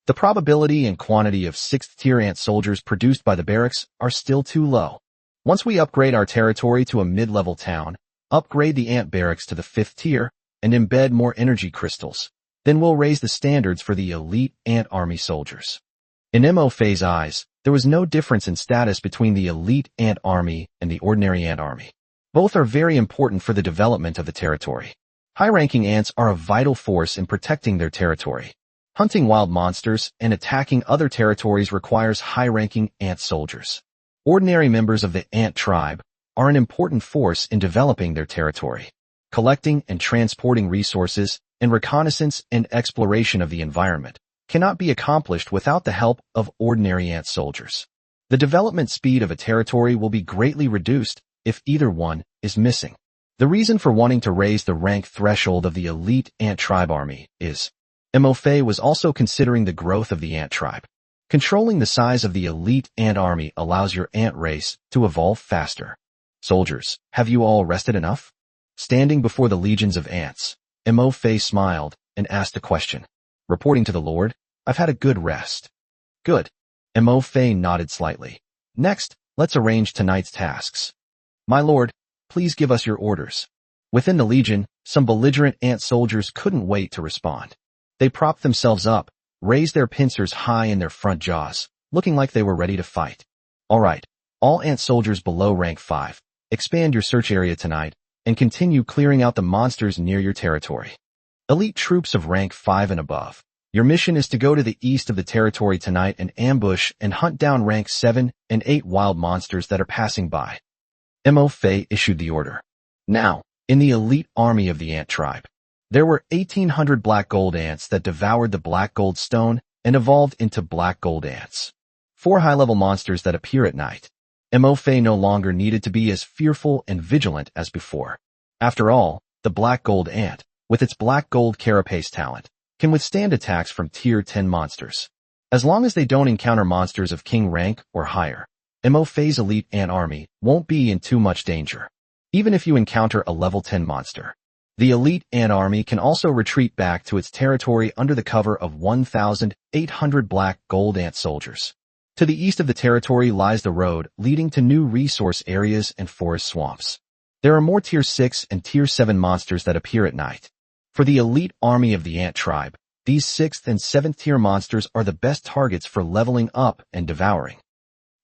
The probability and quantity of 6th tier ant soldiers produced by the barracks are still too low. Once we upgrade our territory to a mid-level town, upgrade the ant barracks to the 5th tier, and embed more energy crystals, then we'll raise the standards for the elite ant army soldiers. In Mo Fei's eyes, there was no difference in status between the elite ant army and the ordinary ant army. Both are very important for the development of the territory. High-ranking ants are a vital force in protecting their territory. Hunting wild monsters and attacking other territories requires high-ranking ant soldiers. Ordinary members of the ant tribe are an important force in developing their territory. Collecting and transporting resources and reconnaissance and exploration of the environment cannot be accomplished without the help of ordinary ant soldiers. The development speed of a territory will be greatly reduced if either one is missing. The reason for wanting to raise the rank threshold of the elite ant tribe army is Mo Fei was also considering the growth of the ant tribe. Controlling the size of the elite ant army allows your ant race to evolve faster. Soldiers, have you all rested enough? Standing before the legions of ants, Mo Fei smiled and asked a question. Reporting to the Lord, I've had a good rest. Good. Mo Fei nodded slightly. Next, let's arrange tonight's tasks. My lord, please give us your orders. Within the legion, some belligerent ant soldiers couldn't wait to respond. They propped themselves up, raised their pincers high in their front jaws, looking like they were ready to fight. All right, all ant soldiers below rank 5, expand your search area tonight and continue clearing out the monsters near your territory. Elite troops of rank 5 and above, your mission is to go to the east of the territory tonight and ambush and hunt down rank 7 and 8 wild monsters that are passing by. Mo Fei issued the order. Now, in the elite army of the ant tribe, there were 1,800 black gold ants that devoured the black gold stone and evolved into black gold ants. 4 high-level monsters that appear at night. Mo Fei no longer needed to be as fearful and vigilant as before. After all, the black gold ant, with its black gold carapace talent, can withstand attacks from tier 10 monsters. As long as they don't encounter monsters of king rank or higher, Mo Fei's elite ant army won't be in too much danger. Even if you encounter a level 10 monster, the elite ant army can also retreat back to its territory under the cover of 1,800 black gold ant soldiers. To the east of the territory lies the road leading to new resource areas and forest swamps. There are more tier 6 and tier 7 monsters that appear at night. For the elite army of the ant tribe, these 6th and 7th tier monsters are the best targets for leveling up and devouring.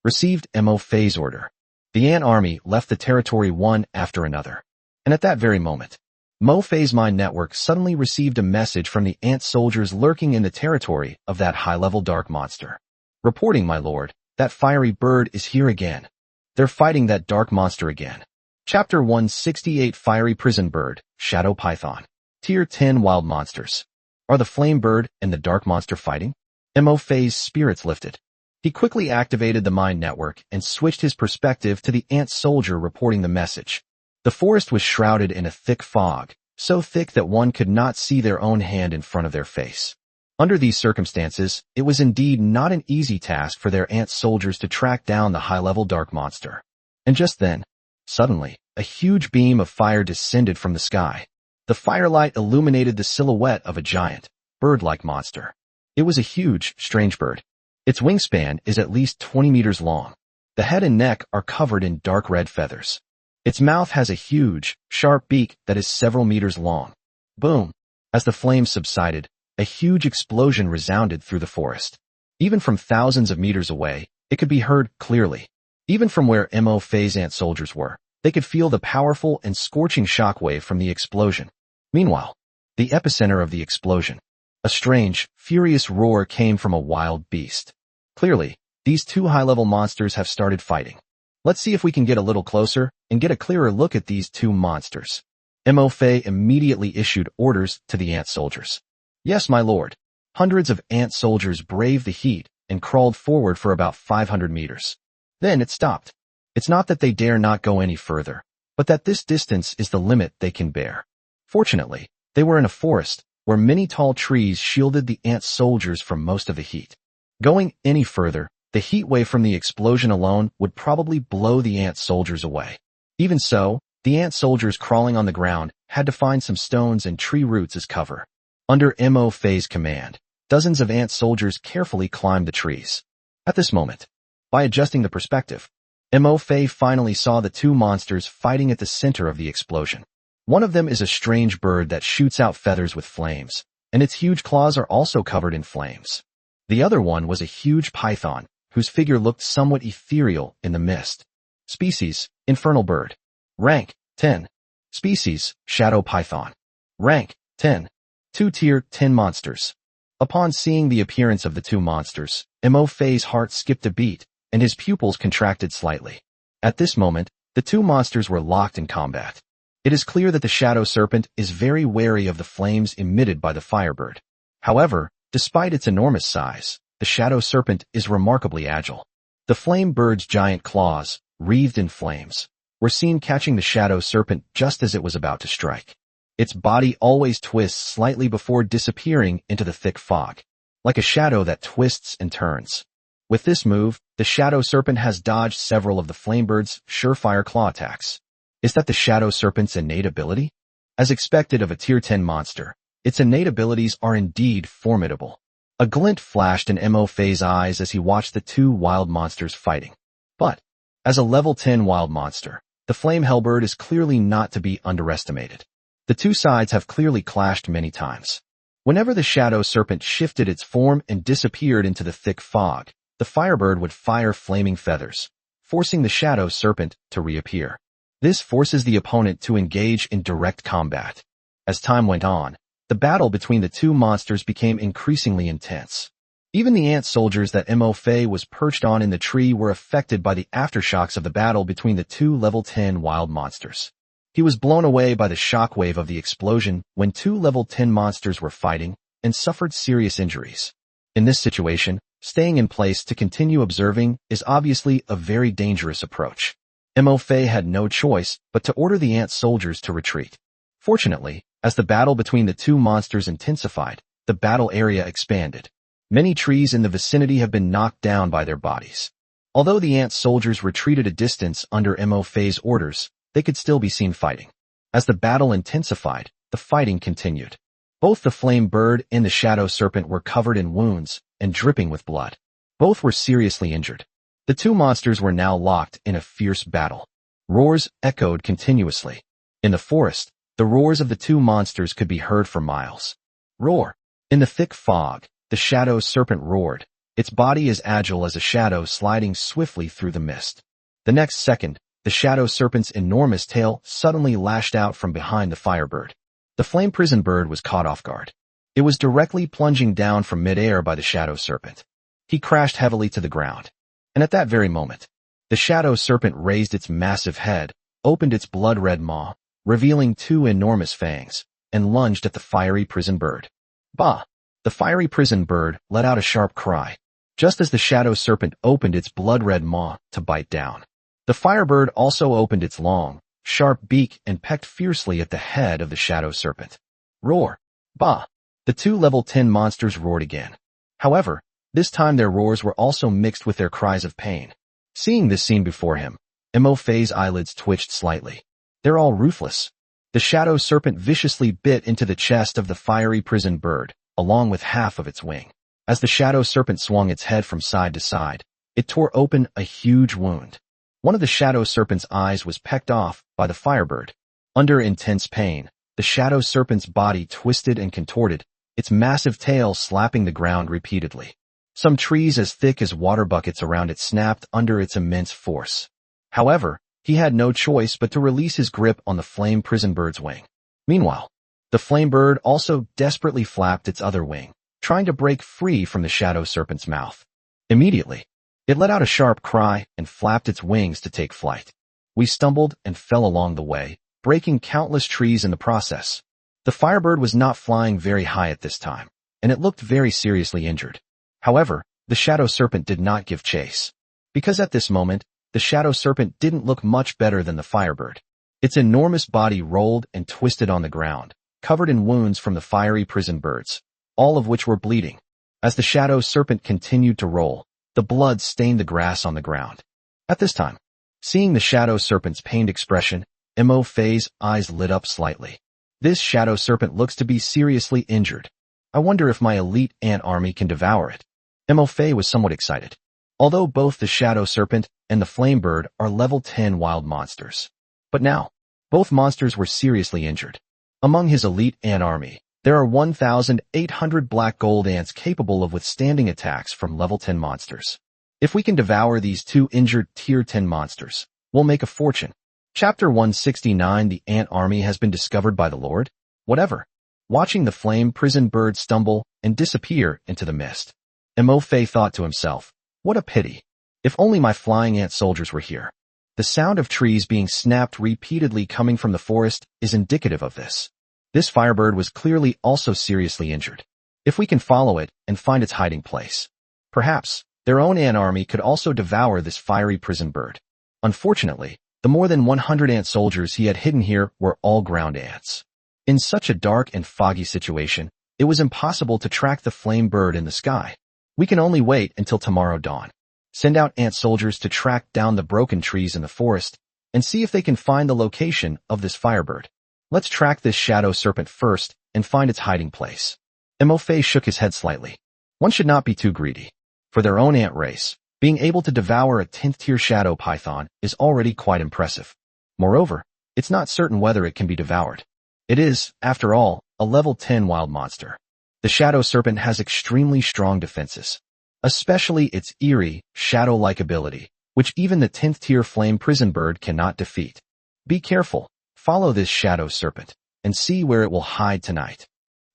Received Mo Fei's order. The ant army left the territory one after another. And at that very moment, Mo Fei's mind network suddenly received a message from the ant soldiers lurking in the territory of that high-level dark monster. Reporting, my lord, that fiery bird is here again. They're fighting that dark monster again. Chapter 168 Fiery Prison Bird, Shadow Python. Tier 10 Wild Monsters. Are the flame bird and the dark monster fighting? Mo Fei's spirits lifted. He quickly activated the mind network and switched his perspective to the ant soldier reporting the message. The forest was shrouded in a thick fog, so thick that one could not see their own hand in front of their face. Under these circumstances, it was indeed not an easy task for their ant soldiers to track down the high-level dark monster. And just then, suddenly, a huge beam of fire descended from the sky. The firelight illuminated the silhouette of a giant, bird-like monster. It was a huge, strange bird. Its wingspan is at least 20 meters long. The head and neck are covered in dark red feathers. Its mouth has a huge, sharp beak that is several meters long. Boom! As the flames subsided, a huge explosion resounded through the forest. Even from thousands of meters away, it could be heard clearly. Even from where Mo Fei's ant soldiers were, they could feel the powerful and scorching shockwave from the explosion. Meanwhile, the epicenter of the explosion, a strange, furious roar came from a wild beast. Clearly, these 2 high-level monsters have started fighting. Let's see if we can get a little closer and get a clearer look at these 2 monsters. Mo Fei immediately issued orders to the ant soldiers. Yes, my lord. Hundreds of ant soldiers braved the heat and crawled forward for about 500 meters. Then it stopped. It's not that they dare not go any further, but that this distance is the limit they can bear. Fortunately, they were in a forest where many tall trees shielded the ant soldiers from most of the heat. Going any further, the heat wave from the explosion alone would probably blow the ant soldiers away. Even so, the ant soldiers crawling on the ground had to find some stones and tree roots as cover. Under Mo Fei's command, dozens of ant soldiers carefully climbed the trees. At this moment, by adjusting the perspective, Mo Fei finally saw the two monsters fighting at the center of the explosion. One of them is a strange bird that shoots out feathers with flames, and its huge claws are also covered in flames. The other one was a huge python, whose figure looked somewhat ethereal in the mist. Species, infernal bird. Rank, 10. Species, shadow python. Rank, 10. 2-tier, 10 monsters. Upon seeing the appearance of the two monsters, Mo Fei's heart skipped a beat, and his pupils contracted slightly. At this moment, the two monsters were locked in combat. It is clear that the shadow serpent is very wary of the flames emitted by the firebird. However, despite its enormous size, the shadow serpent is remarkably agile. The flame bird's giant claws, wreathed in flames, were seen catching the shadow serpent just as it was about to strike. Its body always twists slightly before disappearing into the thick fog, like a shadow that twists and turns. With this move, the shadow serpent has dodged several of the flamebird's surefire claw attacks. Is that the shadow serpent's innate ability? As expected of a tier 10 monster, its innate abilities are indeed formidable. A glint flashed in Mo Fei's eyes as he watched the two wild monsters fighting. But, as a level 10 wild monster, the flame hellbird is clearly not to be underestimated. The two sides have clearly clashed many times. Whenever the shadow serpent shifted its form and disappeared into the thick fog, the firebird would fire flaming feathers, forcing the shadow serpent to reappear. This forces the opponent to engage in direct combat. As time went on, the battle between the two monsters became increasingly intense. Even the ant soldiers that Mo Fei was perched on in the tree were affected by the aftershocks of the battle between the two level 10 wild monsters. He was blown away by the shockwave of the explosion when two level 10 monsters were fighting and suffered serious injuries. In this situation, staying in place to continue observing is obviously a very dangerous approach. Mo Fei had no choice but to order the ant soldiers to retreat. Fortunately, as the battle between the two monsters intensified, the battle area expanded. Many trees in the vicinity have been knocked down by their bodies. Although the ant soldiers retreated a distance under Mo Fei's orders, they could still be seen fighting. As the battle intensified, the fighting continued. Both the flame bird and the shadow serpent were covered in wounds and dripping with blood. Both were seriously injured. The two monsters were now locked in a fierce battle. Roars echoed continuously. In the forest, the roars of the two monsters could be heard for miles. Roar. In the thick fog, the shadow serpent roared, its body as agile as a shadow sliding swiftly through the mist. The next second, the shadow serpent's enormous tail suddenly lashed out from behind the firebird. The flame prison bird was caught off guard. It was directly plunging down from midair by the shadow serpent. He crashed heavily to the ground. And at that very moment, the shadow serpent raised its massive head, opened its blood-red maw, revealing two enormous fangs, and lunged at the fiery prison bird. Bah! The fiery prison bird let out a sharp cry, just as the shadow serpent opened its blood-red maw to bite down. The firebird also opened its long, sharp beak and pecked fiercely at the head of the shadow serpent. Roar! Bah! The two level 10 monsters roared again. However, this time their roars were also mixed with their cries of pain. Seeing this scene before him, Mo Fei's eyelids twitched slightly. They're all ruthless. The shadow serpent viciously bit into the chest of the fiery prison bird, along with half of its wing. As the shadow serpent swung its head from side to side, it tore open a huge wound. One of the shadow serpent's eyes was pecked off by the firebird. Under intense pain, the shadow serpent's body twisted and contorted, its massive tail slapping the ground repeatedly. Some trees as thick as water buckets around it snapped under its immense force. However, he had no choice but to release his grip on the flame prison bird's wing. Meanwhile, the flame bird also desperately flapped its other wing, trying to break free from the shadow serpent's mouth. Immediately, it let out a sharp cry and flapped its wings to take flight. We stumbled and fell along the way, breaking countless trees in the process. The firebird was not flying very high at this time, and it looked very seriously injured. However, the shadow serpent did not give chase. Because at this moment, the shadow serpent didn't look much better than the firebird. Its enormous body rolled and twisted on the ground, covered in wounds from the fiery prison birds, all of which were bleeding. As the shadow serpent continued to roll, the blood stained the grass on the ground. At this time, seeing the shadow serpent's pained expression, Mo Fei's eyes lit up slightly. This shadow serpent looks to be seriously injured. I wonder if my elite ant army can devour it. Mo Fei was somewhat excited. although both the Shadow Serpent and the Flame Bird are level 10 wild monsters. But now, both monsters were seriously injured. Among his elite ant army, there are 1,800 black gold ants capable of withstanding attacks from level 10 monsters. If we can devour these two injured tier 10 monsters, we'll make a fortune. Chapter 169. The ant army has been discovered by the Lord? Whatever. Watching the flame prison bird stumble and disappear into the mist, Mo Fei thought to himself, what a pity. If only my flying ant soldiers were here. The sound of trees being snapped repeatedly coming from the forest is indicative of this. This firebird was clearly also seriously injured. If we can follow it and find its hiding place, perhaps their own ant army could also devour this fiery prison bird. Unfortunately, the more than 100 ant soldiers he had hidden here were all ground ants. In such a dark and foggy situation, it was impossible to track the flame bird in the sky. We can only wait until tomorrow dawn. Send out ant soldiers to track down the broken trees in the forest and see if they can find the location of this firebird. Let's track this shadow serpent first and find its hiding place. Mo Fei shook his head slightly. One should not be too greedy. For their own ant race, being able to devour a 10th tier shadow python is already quite impressive. Moreover, it's not certain whether it can be devoured. It is, after all, a level 10 wild monster. The shadow serpent has extremely strong defenses, especially its eerie, shadow-like ability, which even the 10th tier flame prison bird cannot defeat. Be careful, follow this shadow serpent, and see where it will hide tonight.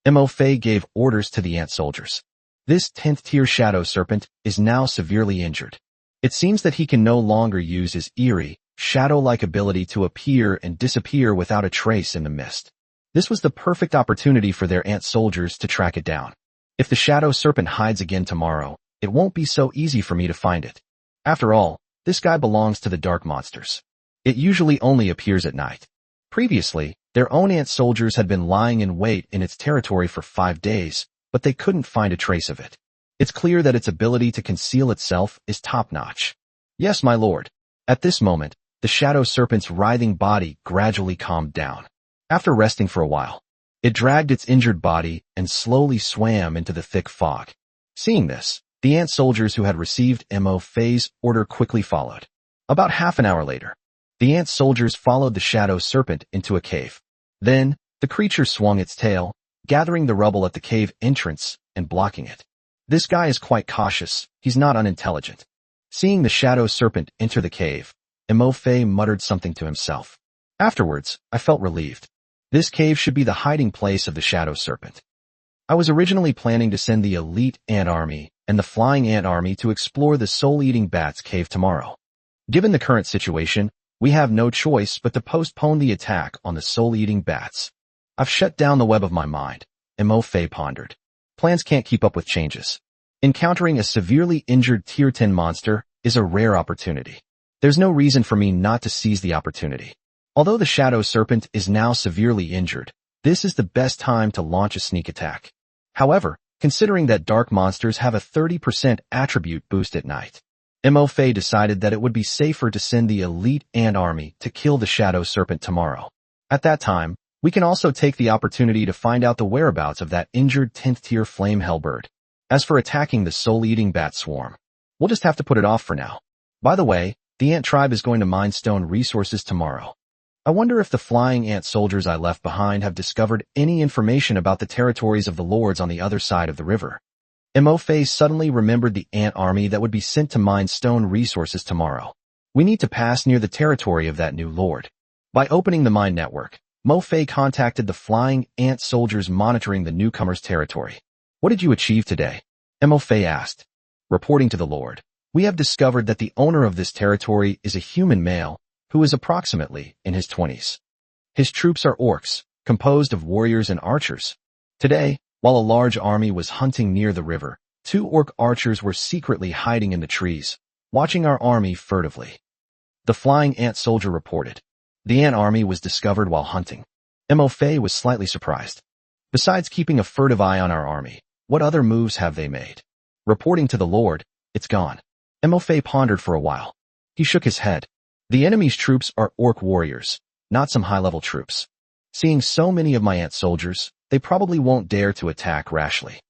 Mo Fei gave orders to the ant soldiers. This 10th tier shadow serpent is now severely injured. It seems that he can no longer use his eerie, shadow-like ability to appear and disappear without a trace in the mist. This was the perfect opportunity for their ant soldiers to track it down. If the shadow serpent hides again tomorrow, it won't be so easy for me to find it. After all, this guy belongs to the dark monsters. It usually only appears at night. Previously, their own ant soldiers had been lying in wait in its territory for 5 days, but they couldn't find a trace of it. It's clear that its ability to conceal itself is top-notch. Yes, my lord. At this moment, the shadow serpent's writhing body gradually calmed down. After resting for a while, it dragged its injured body and slowly swam into the thick fog. Seeing this, the ant soldiers who had received Mo Fei's order quickly followed. About half an hour later, the ant soldiers followed the shadow serpent into a cave. Then, the creature swung its tail, gathering the rubble at the cave entrance and blocking it. This guy is quite cautious, he's not unintelligent. Seeing the shadow serpent enter the cave, Mo Fei muttered something to himself. Afterwards, I felt relieved. This cave should be the hiding place of the shadow serpent. I was originally planning to send the elite ant army and the flying ant army to explore the soul-eating bats cave tomorrow. Given the current situation, we have no choice but to postpone the attack on the soul-eating bats. I've shut down the web of my mind, Mo Fei pondered. Plans can't keep up with changes. Encountering a severely injured tier 10 monster is a rare opportunity. There's no reason for me not to seize the opportunity. Although the shadow serpent is now severely injured, this is the best time to launch a sneak attack. However, considering that dark monsters have a 30% attribute boost at night, Mo Fei decided that it would be safer to send the elite ant army to kill the shadow serpent tomorrow. At that time, we can also take the opportunity to find out the whereabouts of that injured 10th tier flame hellbird. As for attacking the soul-eating bat swarm, we'll just have to put it off for now. By the way, the ant tribe is going to mine stone resources tomorrow. I wonder if the flying ant soldiers I left behind have discovered any information about the territories of the lords on the other side of the river. Mo Fei suddenly remembered the ant army that would be sent to mine stone resources tomorrow. We need to pass near the territory of that new lord. By opening the mine network, Mo Fei contacted the flying ant soldiers monitoring the newcomer's territory. What did you achieve today? Mo Fei asked. Reporting to the lord, we have discovered that the owner of this territory is a human male who is approximately in his 20s. His troops are orcs, composed of warriors and archers. Today, while a large army was hunting near the river, 2 orc archers were secretly hiding in the trees, watching our army furtively. The flying ant soldier reported. The ant army was discovered while hunting. Mo Fei was slightly surprised. Besides keeping a furtive eye on our army, what other moves have they made? Reporting to the lord, it's gone. Mo Fei pondered for a while. He shook his head. The enemy's troops are orc warriors, not some high-level troops. Seeing so many of my ant soldiers, they probably won't dare to attack rashly.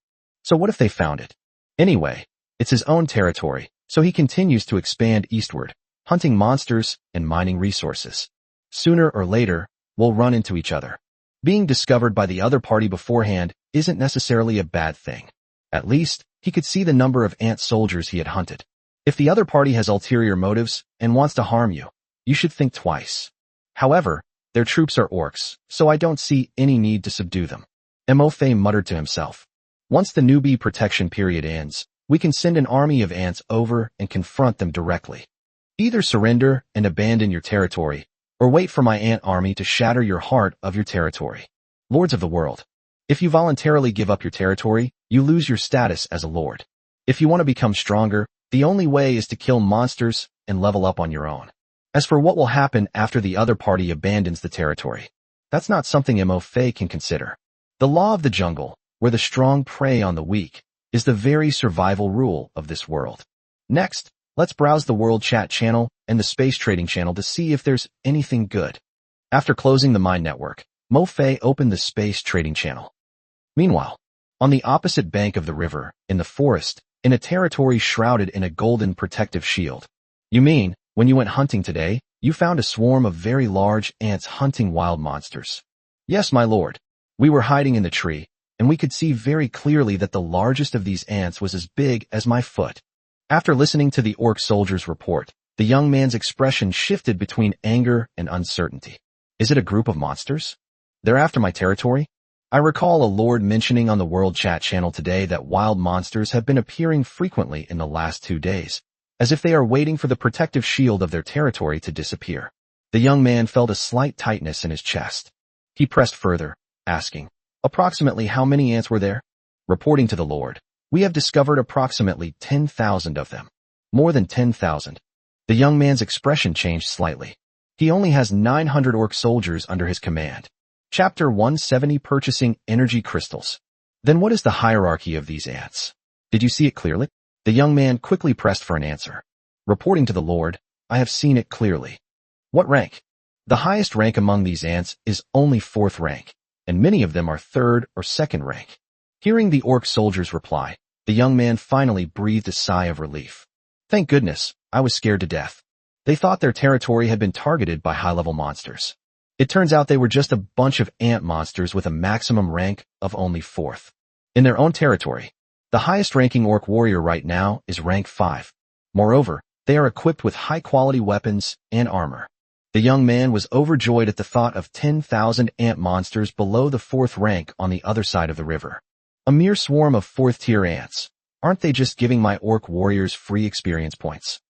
So what if they found it? Anyway, it's his own territory, So he continues to expand eastward, hunting monsters and mining resources. Sooner or later, we'll run into each other. Being discovered by the other party beforehand isn't necessarily a bad thing. At least, he could see the number of ant soldiers he had hunted. If the other party has ulterior motives and wants to harm you, you should think twice. However, their troops are orcs, so I don't see any need to subdue them. Mo-Fei muttered to himself. Once the newbie protection period ends, we can send an army of ants over and confront them directly. Either surrender and abandon your territory, or wait for my ant army to shatter your heart of your territory. Lords of the world. If you voluntarily give up your territory, you lose your status as a lord. If you want to become stronger, the only way is to kill monsters and level up on your own. As for what will happen after the other party abandons the territory, that's not something Mo-Fei can consider. The law of the jungle, where the strong prey on the weak, is the very survival rule of this world. Next, let's browse the World Chat channel and the Space Trading channel to see if there's anything good. After closing the Mind Network, Mo-Fei opened the Space Trading channel. Meanwhile, on the opposite bank of the river, in the forest, in a territory shrouded in a golden protective shield. You mean, when you went hunting today, you found a swarm of very large ants hunting wild monsters? Yes, my lord. We were hiding in the tree, and we could see very clearly that the largest of these ants was as big as my foot. After listening to the orc soldier's report, the young man's expression shifted between anger and uncertainty. Is it a group of monsters? They're after my territory? I recall a lord mentioning on the World Chat channel today that wild monsters have been appearing frequently in the last 2 days, as if they are waiting for the protective shield of their territory to disappear. The young man felt a slight tightness in his chest. He pressed further, asking, approximately how many ants were there? Reporting to the lord, we have discovered approximately 10,000 of them. More than 10,000. The young man's expression changed slightly. He only has 900 orc soldiers under his command. Chapter 170 Purchasing Energy Crystals. Then what is the hierarchy of these ants? Did you see it clearly? The young man quickly pressed for an answer. Reporting to the lord, I have seen it clearly. What rank? The highest rank among these ants is only 4th rank, and many of them are 3rd or 2nd rank. Hearing the orc soldier's reply, the young man finally breathed a sigh of relief. Thank goodness, I was scared to death. They thought their territory had been targeted by high-level monsters. It turns out they were just a bunch of ant monsters with a maximum rank of only 4th. In their own territory, the highest-ranking orc warrior right now is rank 5. Moreover, they are equipped with high-quality weapons and armor. The young man was overjoyed at the thought of 10,000 ant monsters below the 4th rank on the other side of the river. A mere swarm of 4th-tier ants. Aren't they just giving my orc warriors free experience points?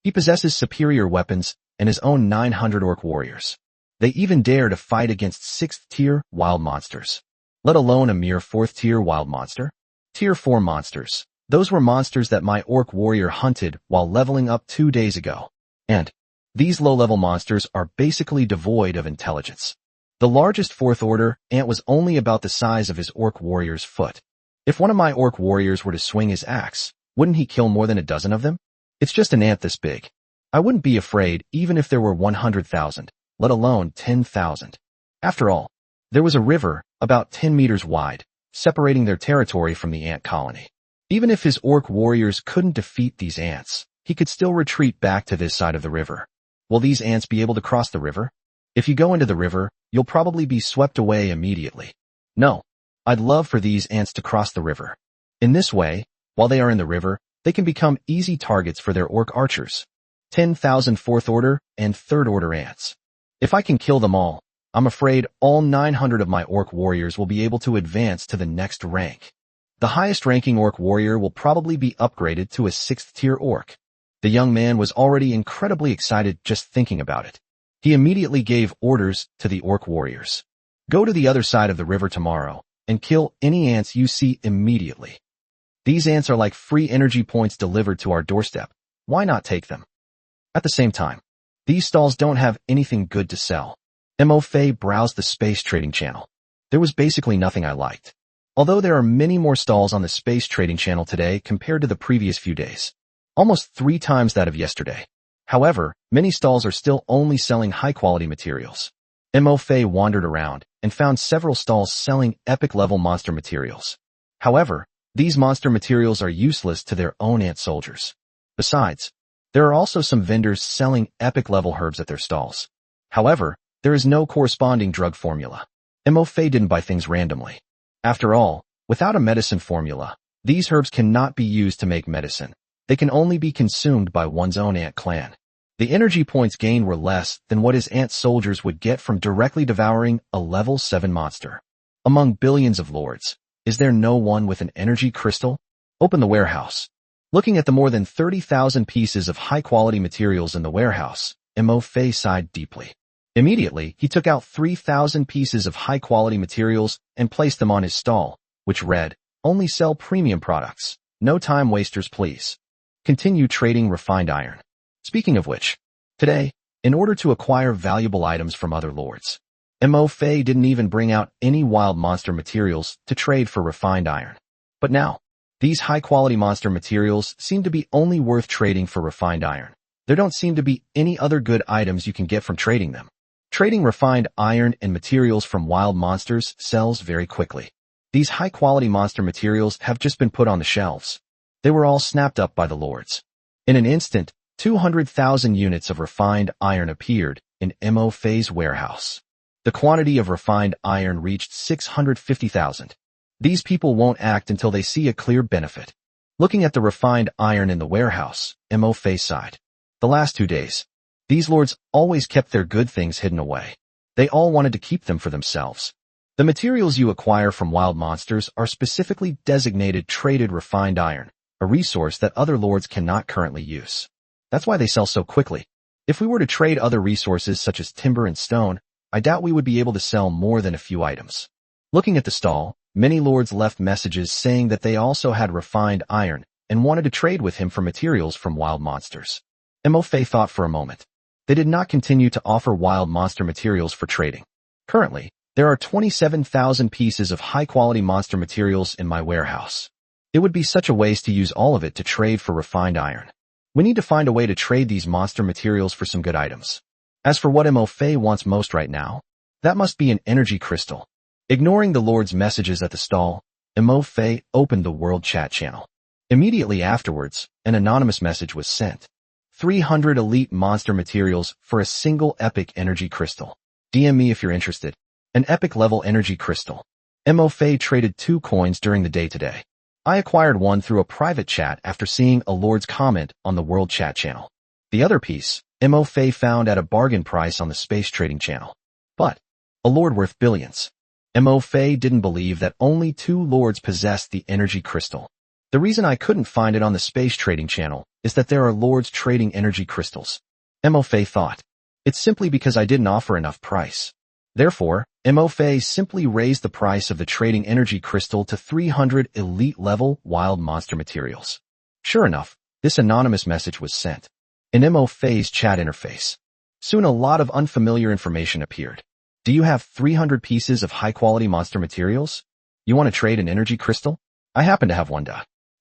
He possesses superior weapons and his own 900 orc warriors. They even dare to fight against 6th-tier wild monsters, let alone a mere 4th-tier wild monster. Tier 4 monsters. Those were monsters that my orc warrior hunted while leveling up 2 days ago. And these low-level monsters are basically devoid of intelligence. The largest 4th order ant was only about the size of his orc warrior's foot. If one of my orc warriors were to swing his axe, wouldn't he kill more than a dozen of them? It's just an ant this big. I wouldn't be afraid even if there were 100,000. Let alone 10,000. After all, there was a river about 10 meters wide, separating their territory from the ant colony. Even if his orc warriors couldn't defeat these ants, he could still retreat back to this side of the river. Will these ants be able to cross the river? If you go into the river, you'll probably be swept away immediately. No, I'd love for these ants to cross the river. In this way, while they are in the river, they can become easy targets for their orc archers. 10,000 4th order and 3rd order ants. If I can kill them all, I'm afraid all 900 of my orc warriors will be able to advance to the next rank. The highest-ranking orc warrior will probably be upgraded to a 6th-tier orc. The young man was already incredibly excited just thinking about it. He immediately gave orders to the orc warriors. Go to the other side of the river tomorrow and kill any ants you see immediately. These ants are like free energy points delivered to our doorstep. Why not take them? At the same time, these stalls don't have anything good to sell. Mo-Fei browsed the Space Trading channel. There was basically nothing I liked. Although there are many more stalls on the Space Trading channel today compared to the previous few days. Almost 3 times that of yesterday. However, many stalls are still only selling high-quality materials. Mo-Fei wandered around and found several stalls selling epic-level monster materials. However, these monster materials are useless to their own ant soldiers. Besides, there are also some vendors selling epic-level herbs at their stalls. However, there is no corresponding drug formula. Mo-Fei didn't buy things randomly. After all, without a medicine formula, these herbs cannot be used to make medicine. They can only be consumed by one's own ant clan. The energy points gained were less than what his ant soldiers would get from directly devouring a level 7 monster. Among billions of lords, is there no one with an energy crystal? Open the warehouse. Looking at the more than 30,000 pieces of high-quality materials in the warehouse, Mo-Fei sighed deeply. Immediately, he took out 3,000 pieces of high-quality materials and placed them on his stall, which read, "Only sell premium products. No time wasters, please. Continue trading refined iron." Speaking of which, today, in order to acquire valuable items from other lords, Mo-Fei didn't even bring out any wild monster materials to trade for refined iron. But now, these high-quality monster materials seem to be only worth trading for refined iron. There don't seem to be any other good items you can get from trading them. Trading refined iron and materials from wild monsters sells very quickly. These high-quality monster materials have just been put on the shelves. They were all snapped up by the lords. In an instant, 200,000 units of refined iron appeared in Mo-Fei's warehouse. The quantity of refined iron reached 650,000. These people won't act until they see a clear benefit. Looking at the refined iron in the warehouse, Mo-Fei sighed. The last 2 days, these lords always kept their good things hidden away. They all wanted to keep them for themselves. The materials you acquire from wild monsters are specifically designated traded refined iron, a resource that other lords cannot currently use. That's why they sell so quickly. If we were to trade other resources such as timber and stone, I doubt we would be able to sell more than a few items. Looking at the stall, many lords left messages saying that they also had refined iron and wanted to trade with him for materials from wild monsters. Mo-Fei thought for a moment. They did not continue to offer wild monster materials for trading. Currently, there are 27,000 pieces of high-quality monster materials in my warehouse. It would be such a waste to use all of it to trade for refined iron. We need to find a way to trade these monster materials for some good items. As for what Mo-Fei wants most right now, that must be an energy crystal. Ignoring the lord's messages at the stall, Mo-Fei opened the world chat channel. Immediately afterwards, an anonymous message was sent. 300 elite monster materials for a single epic energy crystal. DM me if you're interested. An epic level energy crystal. Mo-Fei traded 2 coins during the day today. I acquired one through a private chat after seeing a lord's comment on the world chat channel. The other piece, Mo-Fei found at a bargain price on the space trading channel. But, a lord worth billions. Mo-Fei didn't believe that only 2 lords possessed the energy crystal. The reason I couldn't find it on the space trading channel is that there are lords trading energy crystals. Mo-Fei thought. It's simply because I didn't offer enough price. Therefore, Mo-Fei simply raised the price of the trading energy crystal to 300 elite-level wild monster materials. Sure enough, this anonymous message was sent. In Mo-Fei's chat interface. Soon a lot of unfamiliar information appeared. Do you have 300 pieces of high-quality monster materials? You want to trade an energy crystal? I happen to have one.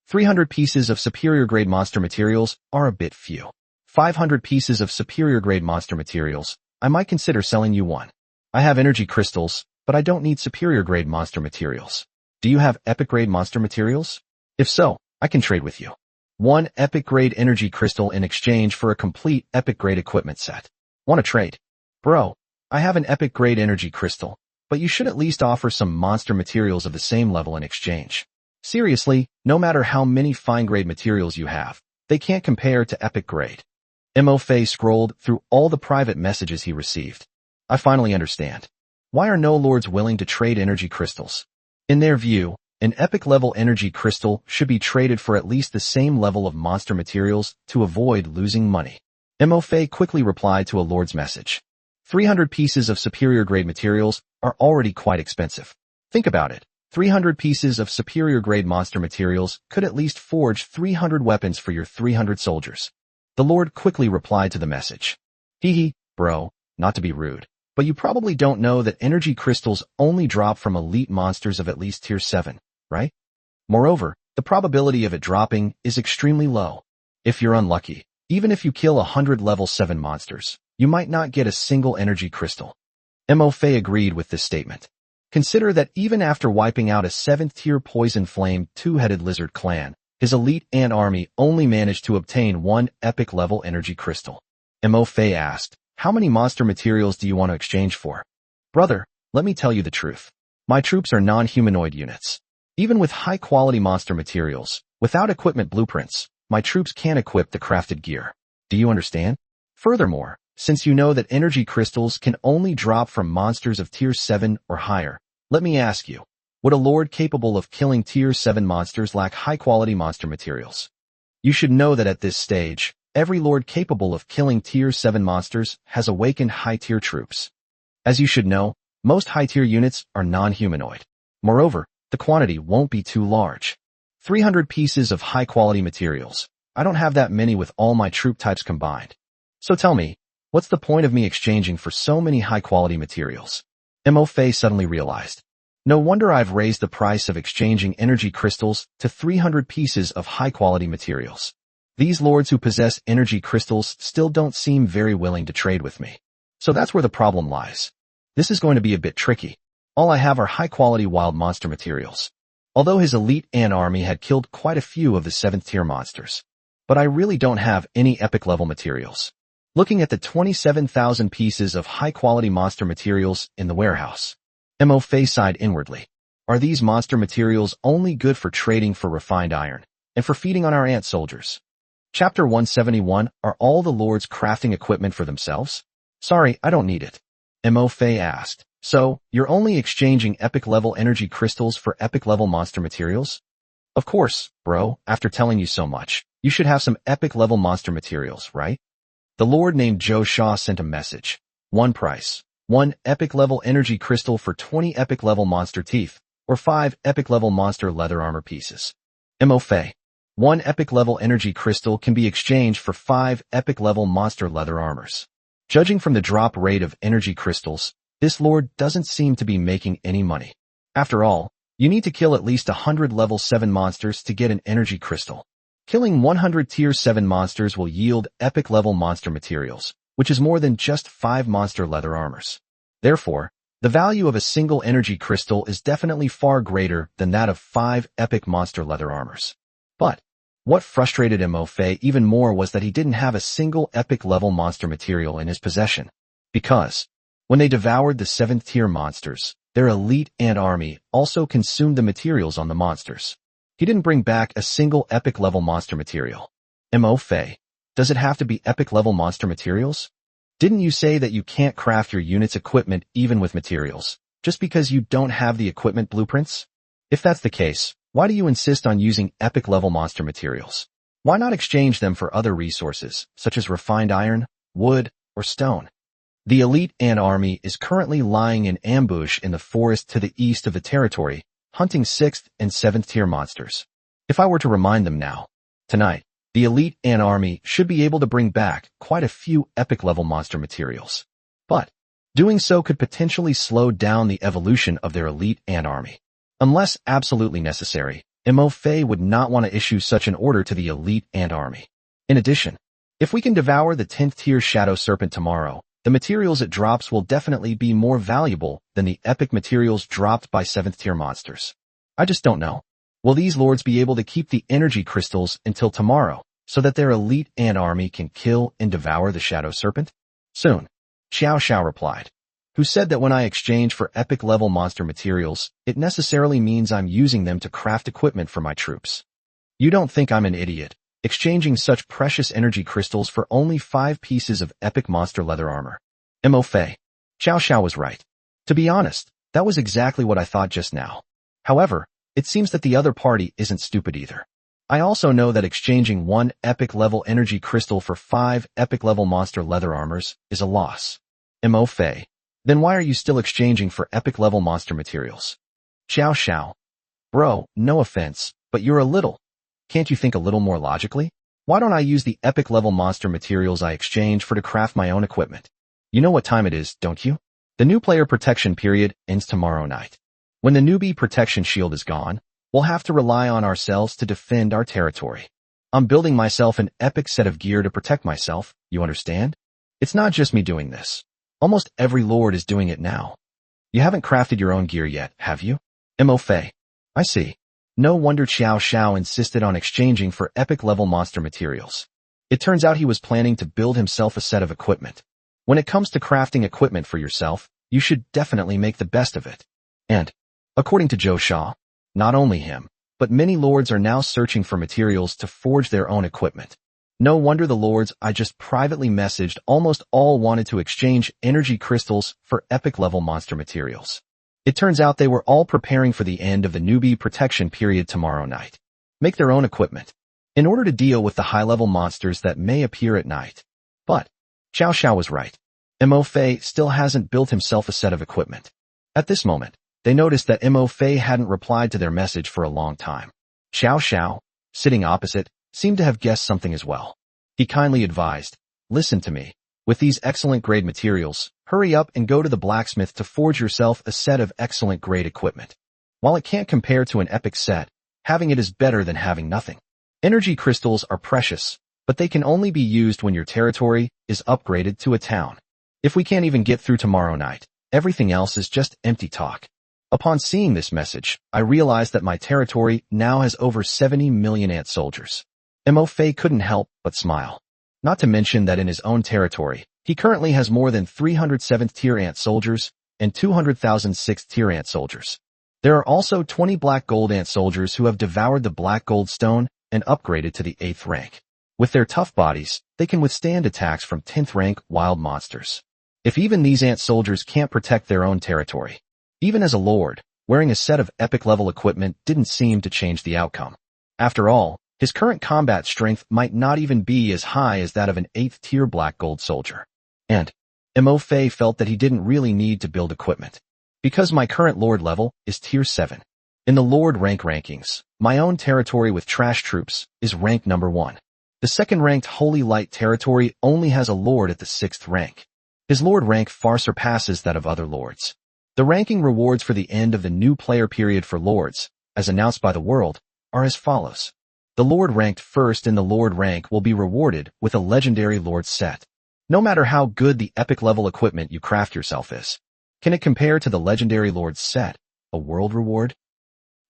300 pieces of superior-grade monster materials are a bit few. 500 pieces of superior-grade monster materials, I might consider selling you one. I have energy crystals, but I don't need superior-grade monster materials. Do you have epic-grade monster materials? If so, I can trade with you. 1 epic-grade energy crystal in exchange for a complete epic-grade equipment set. Want to trade? Bro, I have an epic-grade energy crystal, but you should at least offer some monster materials of the same level in exchange. Seriously, no matter how many fine-grade materials you have, they can't compare to epic-grade. Mo-Fei scrolled through all the private messages he received. I finally understand. Why are no lords willing to trade energy crystals? In their view, an epic-level energy crystal should be traded for at least the same level of monster materials to avoid losing money. Mo-Fei quickly replied to a lord's message. 300 pieces of superior-grade materials are already quite expensive. Think about it. 300 pieces of superior-grade monster materials could at least forge 300 weapons for your 300 soldiers. The lord quickly replied to the message. Hee, bro, not to be rude, but you probably don't know that energy crystals only drop from elite monsters of at least tier 7, right? Moreover, the probability of it dropping is extremely low. If you're unlucky, even if you kill 100 level 7 monsters, you might not get a single energy crystal. Mo-Fei agreed with this statement. Consider that even after wiping out a 7th tier poison flame 2-headed lizard clan, His elite ant army only managed to obtain one epic-level energy crystal. Mo Fei asked, "How many monster materials do you want to exchange for?" "Brother, let me tell you the truth. My troops are non-humanoid units. Even with high-quality monster materials, without equipment blueprints, my troops can't equip the crafted gear. Do you understand? Furthermore, since you know that energy crystals can only drop from monsters of tier 7 or higher, let me ask you, would a lord capable of killing tier 7 monsters lack high-quality monster materials? You should know that at this stage, every lord capable of killing tier 7 monsters has awakened high-tier troops. As you should know, most high-tier units are non-humanoid. Moreover, the quantity won't be too large. 300 pieces of high-quality materials. I don't have that many with all my troop types combined. So tell me, what's the point of me exchanging for so many high-quality materials?" Mo Fei suddenly realized. No wonder I've raised the price of exchanging energy crystals to 300 pieces of high-quality materials. These lords who possess energy crystals still don't seem very willing to trade with me. So that's where the problem lies. This is going to be a bit tricky. All I have are high-quality wild monster materials. Although his elite ant army had killed quite a few of the 7th tier monsters. But I really don't have any epic-level materials. Looking at the 27,000 pieces of high-quality monster materials in the warehouse, Mo Fei sighed inwardly. Are these monster materials only good for trading for refined iron and for feeding on our ant soldiers? Chapter 171, Are all the lords crafting equipment for themselves? Sorry, I don't need it. Mo Fei asked. So, you're only exchanging epic-level energy crystals for epic-level monster materials? Of course, bro, after telling you so much, you should have some epic-level monster materials, right? The lord named Zhou Sha sent a message. One price. 1 epic-level energy crystal for 20 epic-level monster teeth, or 5 epic-level monster leather armor pieces. Mo Fei. 1 epic-level energy crystal can be exchanged for 5 epic-level monster leather armors. Judging from the drop rate of energy crystals, this lord doesn't seem to be making any money. After all, you need to kill at least 100 level 7 monsters to get an energy crystal. Killing 100 tier 7 monsters will yield epic-level monster materials, which is more than just 5 monster leather armors. Therefore, the value of a single energy crystal is definitely far greater than that of 5 epic monster leather armors. But what frustrated Mo Fei even more was that he didn't have a single epic-level monster material in his possession. Because, when they devoured the 7th tier monsters, their elite ant army also consumed the materials on the monsters. He didn't bring back a single epic-level monster material. Mo Fei, does it have to be epic-level monster materials? Didn't you say that you can't craft your unit's equipment even with materials, just because you don't have the equipment blueprints? If that's the case, why do you insist on using epic-level monster materials? Why not exchange them for other resources, such as refined iron, wood, or stone? The elite ant army is currently lying in ambush in the forest to the east of the territory, hunting 6th and 7th tier monsters. If I were to remind them now, tonight, the elite ant army should be able to bring back quite a few epic-level monster materials. But doing so could potentially slow down the evolution of their elite ant army. Unless absolutely necessary, Mo Fei would not want to issue such an order to the elite ant army. In addition, if we can devour the 10th tier shadow serpent tomorrow, the materials it drops will definitely be more valuable than the epic materials dropped by 7th tier monsters. I just don't know. Will these lords be able to keep the energy crystals until tomorrow, so that their elite ant army can kill and devour the shadow serpent? Soon. Xiao Xiao replied. Who said that when I exchange for epic-level monster materials, it necessarily means I'm using them to craft equipment for my troops. You don't think I'm an idiot, exchanging such precious energy crystals for only 5 pieces of epic monster leather armor. Mo Fei. Xiao Xiao was right. To be honest, that was exactly what I thought just now. However, it seems that the other party isn't stupid either. I also know that exchanging 1 epic-level energy crystal for 5 epic-level monster leather armors is a loss. Mo Fei. Then why are you still exchanging for epic-level monster materials? Xiao Xiao. Bro, no offense, but you're a little. Can't you think a little more logically? Why don't I use the epic-level monster materials I exchange for to craft my own equipment? You know what time it is, don't you? The new player protection period ends tomorrow night. When the newbie protection shield is gone, we'll have to rely on ourselves to defend our territory. I'm building myself an epic set of gear to protect myself, you understand? It's not just me doing this. Almost every lord is doing it now. You haven't crafted your own gear yet, have you? Mo Fei. I see. No wonder Xiao Xiao insisted on exchanging for epic-level monster materials. It turns out he was planning to build himself a set of equipment. When it comes to crafting equipment for yourself, you should definitely make the best of it. And, according to Zhou Sha, not only him, but many lords are now searching for materials to forge their own equipment. No wonder the lords I just privately messaged almost all wanted to exchange energy crystals for epic-level monster materials. It turns out they were all preparing for the end of the newbie protection period tomorrow night. Make their own equipment, in order to deal with the high-level monsters that may appear at night. But, Xiao Xiao was right. Mo Fei still hasn't built himself a set of equipment. At this moment, they noticed that Mo Fei hadn't replied to their message for a long time. Xiao Xiao, sitting opposite, seemed to have guessed something as well. He kindly advised, "Listen to me. With these excellent grade materials, hurry up and go to the blacksmith to forge yourself a set of excellent grade equipment. While it can't compare to an epic set, having it is better than having nothing. Energy crystals are precious, but they can only be used when your territory is upgraded to a town. If we can't even get through tomorrow night, everything else is just empty talk." Upon seeing this message, I realized that my territory now has over 70 million ant soldiers. Mo Fei couldn't help but smile. Not to mention that in his own territory, he currently has more than 300 7th-tier ant soldiers and 200,000 6th-tier ant soldiers. There are also 20 black gold ant soldiers who have devoured the black gold stone and upgraded to the 8th rank. With their tough bodies, they can withstand attacks from 10th rank wild monsters. If even these ant soldiers can't protect their own territory, even as a lord, wearing a set of epic-level equipment didn't seem to change the outcome. After all, his current combat strength might not even be as high as that of an 8th-tier black gold soldier. And Mo Fei felt that he didn't really need to build equipment, because my current lord level is tier 7. In the lord rank rankings, my own territory with trash troops is ranked number 1. The second-ranked Holy Light territory only has a lord at the 6th rank. His lord rank far surpasses that of other lords. The ranking rewards for the end of the new player period for lords, as announced by the world, are as follows. The lord ranked first in the lord rank will be rewarded with a legendary lord set. No matter how good the epic level equipment you craft yourself is, can it compare to the legendary lord set, a world reward?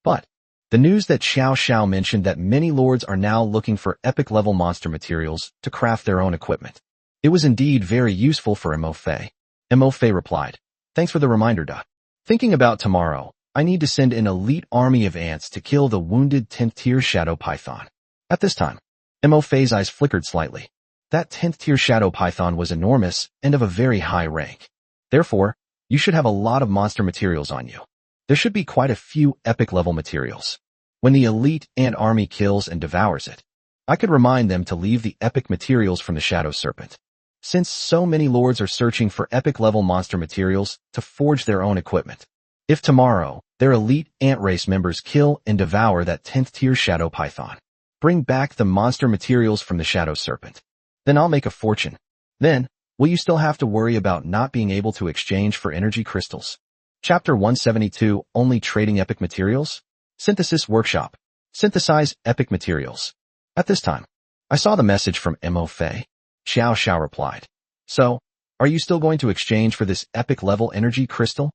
But the news that Xiao Xiao mentioned that many lords are now looking for epic level monster materials to craft their own equipment. It was indeed very useful for Mo Fei. Mo Fei replied, "Thanks for the reminder, Da. Thinking about tomorrow, I need to send an elite army of ants to kill the wounded 10th-tier shadow python." At this time, Mo Fei's eyes flickered slightly. That 10th-tier shadow python was enormous and of a very high rank. Therefore, you should have a lot of monster materials on you. There should be quite a few epic-level materials. When the elite ant army kills and devours it, I could remind them to leave the epic materials from the shadow serpent. Since so many lords are searching for epic-level monster materials to forge their own equipment. If tomorrow, their elite ant race members kill and devour that 10th-tier shadow python, bring back the monster materials from the shadow serpent, then I'll make a fortune. Then, will you still have to worry about not being able to exchange for energy crystals? Chapter 172, Only Trading Epic Materials? Synthesis Workshop. Synthesize epic materials. At this time, I saw the message from Mo Fei. Xiao Xiao replied, "So, are you still going to exchange for this epic-level energy crystal?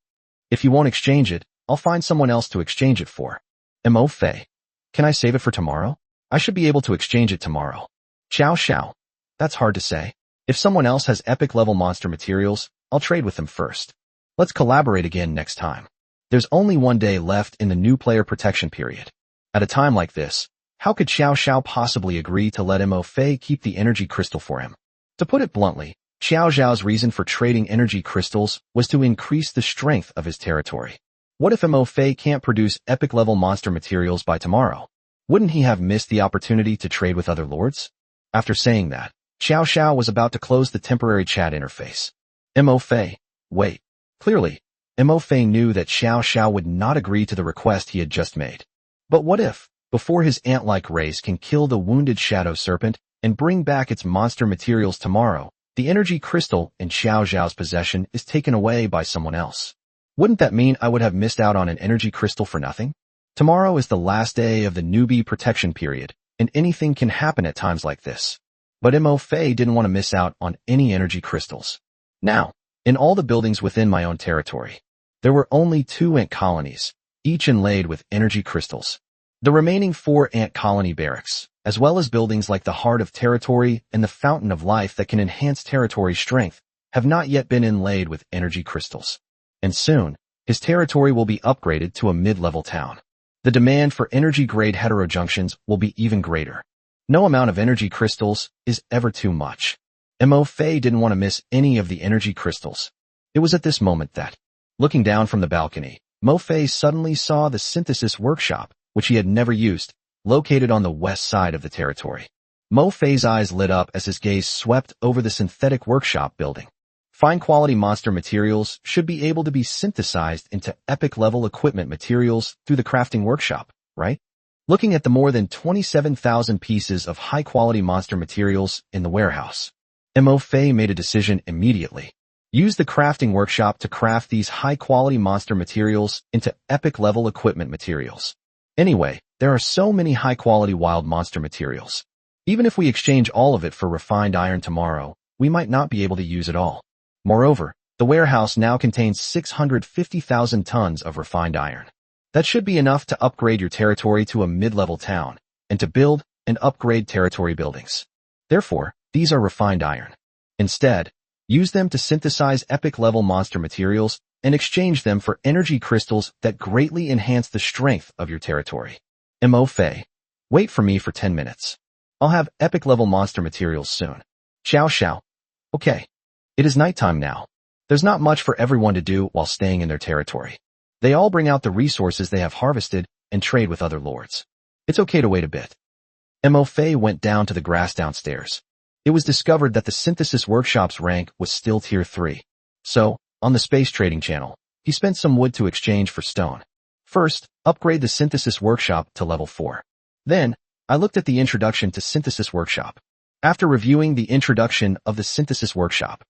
If you won't exchange it, I'll find someone else to exchange it for." Mo Fei, "Can I save it for tomorrow? I should be able to exchange it tomorrow." Xiao Xiao, "That's hard to say. If someone else has epic-level monster materials, I'll trade with them first. Let's collaborate again next time. There's only one day left in the new player protection period. At a time like this, how could Xiao Xiao possibly agree to let Mo Fei keep the energy crystal for him? To put it bluntly, Xiao Xiao's reason for trading energy crystals was to increase the strength of his territory. What if Mo Fei can't produce epic-level monster materials by tomorrow? Wouldn't he have missed the opportunity to trade with other lords? After saying that, Xiao Xiao was about to close the temporary chat interface. Mo Fei, wait. Clearly, Mo Fei knew that Xiao Xiao would not agree to the request he had just made. But what if, before his ant-like race can kill the wounded shadow serpent and bring back its monster materials tomorrow, the energy crystal in Xiao Xiao's possession is taken away by someone else? Wouldn't that mean I would have missed out on an energy crystal for nothing? Tomorrow is the last day of the newbie protection period, and anything can happen at times like this. But Mo Fei didn't want to miss out on any energy crystals. Now, in all the buildings within my own territory, there were only 2 ant colonies, each inlaid with energy crystals. The remaining 4 ant colony barracks, as well as buildings like the Heart of Territory and the Fountain of Life that can enhance territory strength, have not yet been inlaid with energy crystals. And soon, his territory will be upgraded to a mid-level town. The demand for energy-grade heterojunctions will be even greater. No amount of energy crystals is ever too much. Mo Fei didn't want to miss any of the energy crystals. It was at this moment that, looking down from the balcony, Mo Fei suddenly saw the synthesis workshop, which he had never used, located on the west side of the territory. Mo Fei's eyes lit up as his gaze swept over the synthetic workshop building. Fine-quality monster materials should be able to be synthesized into epic-level equipment materials through the crafting workshop, right? Looking at the more than 27,000 pieces of high-quality monster materials in the warehouse, Mo Fei made a decision immediately. Use the crafting workshop to craft these high-quality monster materials into epic-level equipment materials. Anyway, there are so many high-quality wild monster materials. Even if we exchange all of it for refined iron tomorrow, we might not be able to use it all. Moreover, the warehouse now contains 650,000 tons of refined iron. That should be enough to upgrade your territory to a mid-level town, and to build and upgrade territory buildings. Therefore, these are refined iron. Instead, use them to synthesize epic-level monster materials and exchange them for energy crystals that greatly enhance the strength of your territory. Mo Fei, wait for me for 10 minutes. I'll have epic-level monster materials soon. Xiao Xiao. Okay. It is nighttime now. There's not much for everyone to do while staying in their territory. They all bring out the resources they have harvested and trade with other lords. It's okay to wait a bit. Mo Fei went down to the grass downstairs. It was discovered that the synthesis workshop's rank was still tier 3. So, on the space trading channel, he spent some wood to exchange for stone. First, upgrade the synthesis workshop to level 4. Then, I looked at the introduction to synthesis workshop. After reviewing the introduction of the synthesis workshop,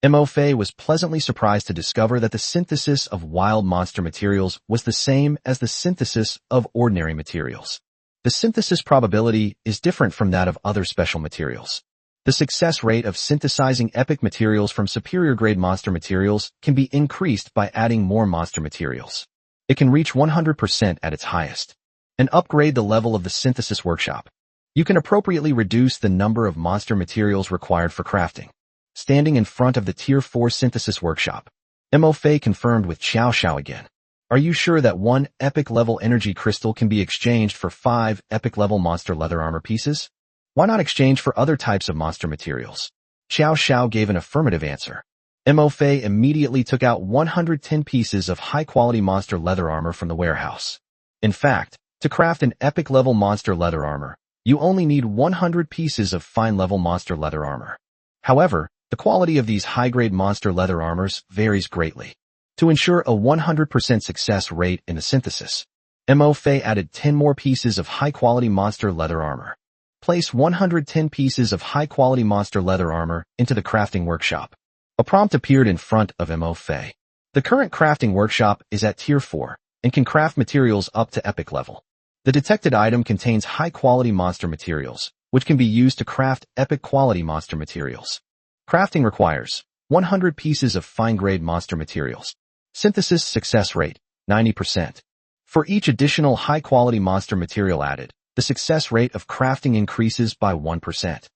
Mo Fei was pleasantly surprised to discover that the synthesis of wild monster materials was the same as the synthesis of ordinary materials. The synthesis probability is different from that of other special materials. The success rate of synthesizing epic materials from superior-grade monster materials can be increased by adding more monster materials. It can reach 100% at its highest. And upgrade the level of the synthesis workshop. You can appropriately reduce the number of monster materials required for crafting. Standing in front of the Tier 4 synthesis workshop, Mo Fei confirmed with Xiao Xiao again. Are you sure that 1 epic-level energy crystal can be exchanged for 5 epic-level monster leather armor pieces? Why not exchange for other types of monster materials? Xiao Xiao gave an affirmative answer. Mo Fei immediately took out 110 pieces of high-quality monster leather armor from the warehouse. In fact, to craft an epic-level monster leather armor, you only need 100 pieces of fine-level monster leather armor. However, the quality of these high-grade monster leather armors varies greatly. To ensure a 100% success rate in the synthesis, Mo Fei added 10 more pieces of high-quality monster leather armor. Place 110 pieces of high-quality monster leather armor into the crafting workshop. A prompt appeared in front of Mo Fei. The current crafting workshop is at Tier 4 and can craft materials up to epic level. The detected item contains high-quality monster materials, which can be used to craft epic-quality monster materials. Crafting requires 100 pieces of fine-grade monster materials. Synthesis success rate, 90%. For each additional high-quality monster material added, the success rate of crafting increases by 1%.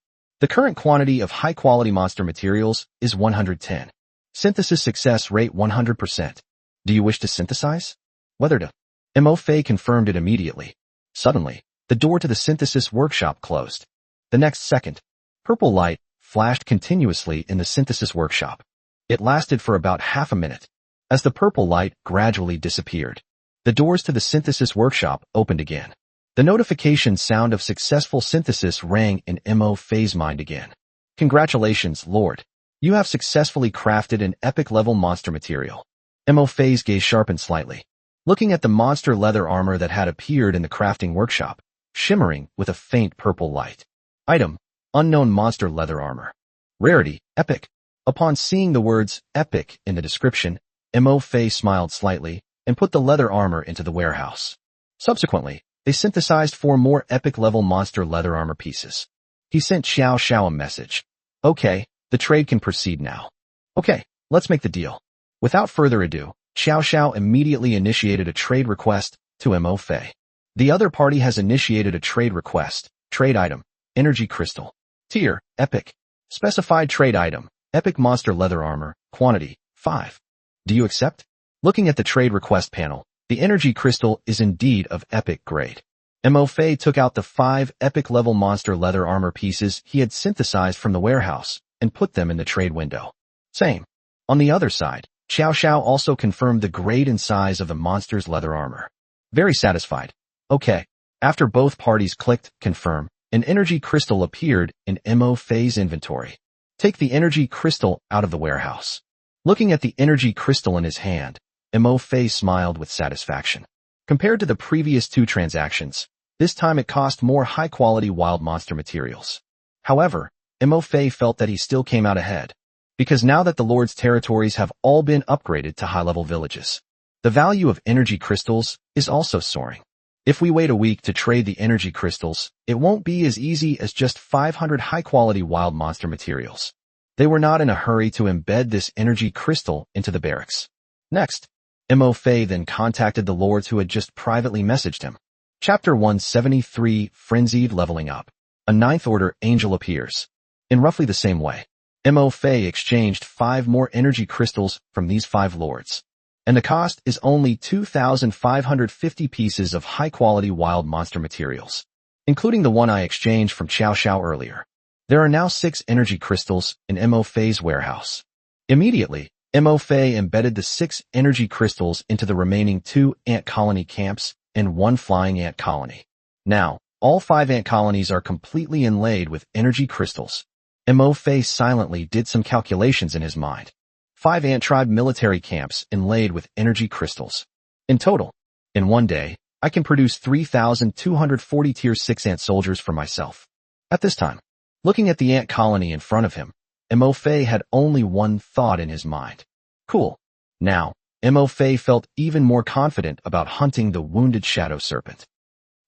The current quantity of high-quality monster materials is 110. Synthesis success rate 100%. Do you wish to synthesize? Whether to? Mo Fei confirmed it immediately. Suddenly, the door to the synthesis workshop closed. The next second, purple light flashed continuously in the synthesis workshop. It lasted for about half a minute. As the purple light gradually disappeared, the doors to the synthesis workshop opened again. The notification sound of successful synthesis rang in Mo Fei's mind again. Congratulations, Lord. You have successfully crafted an epic-level monster material. Mo Fei's gaze sharpened slightly. Looking at the monster leather armor that had appeared in the crafting workshop, shimmering with a faint purple light. Item: unknown monster leather armor. Rarity: epic. Upon seeing the words epic in the description, Mo Fei smiled slightly and put the leather armor into the warehouse. Subsequently, they synthesized 4 more epic-level monster leather armor pieces. He sent Xiao Xiao a message. Okay, the trade can proceed now. Okay, let's make the deal. Without further ado, Xiao Xiao immediately initiated a trade request to Mo Fei. The other party has initiated a trade request. Trade item, energy crystal. Tier, epic. Specified trade item, epic monster leather armor. Quantity, 5. Do you accept? Looking at the trade request panel, the energy crystal is indeed of epic grade. Mo Fei took out the 5 epic level monster leather armor pieces he had synthesized from the warehouse and put them in the trade window. Same. On the other side, Xiao Xiao also confirmed the grade and size of the monster's leather armor. Very satisfied. Okay. After both parties clicked confirm, an energy crystal appeared in Mo Fei's inventory. Take the energy crystal out of the warehouse. Looking at the energy crystal in his hand, Mo Fei smiled with satisfaction. Compared to the previous 2 transactions, this time it cost more high-quality wild monster materials. However, Mo Fei felt that he still came out ahead, because now that the Lord's territories have all been upgraded to high-level villages, the value of energy crystals is also soaring. If we wait a week to trade the energy crystals, it won't be as easy as just 500 high-quality wild monster materials. They were not in a hurry to embed this energy crystal into the barracks. Next, Mo Fei then contacted the lords who had just privately messaged him. Chapter 173, Frenzied Leveling Up. A 9th Order Angel appears. In roughly the same way, Mo Fei exchanged 5 more energy crystals from these 5 lords, and the cost is only 2,550 pieces of high-quality wild monster materials, including the one I exchanged from Xiao Xiao earlier. There are now 6 energy crystals in Mo Fei's warehouse. Immediately, Mo Fei embedded the 6 energy crystals into the remaining 2 ant colony camps and 1 flying ant colony. Now, all 5 ant colonies are completely inlaid with energy crystals. Mo Fei silently did some calculations in his mind. 5 ant tribe military camps inlaid with energy crystals. In total, in one day, I can produce 3,240 tier 6 ant soldiers for myself. At this time, looking at the ant colony in front of him, Mo Fei had only one thought in his mind. Cool. Now, Mo Fei felt even more confident about hunting the wounded shadow serpent.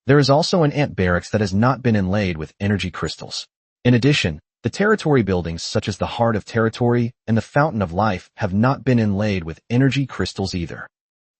There is also an ant barracks that has not been inlaid with energy crystals. In addition, the territory buildings such as the Heart of Territory and the Fountain of Life have not been inlaid with energy crystals either.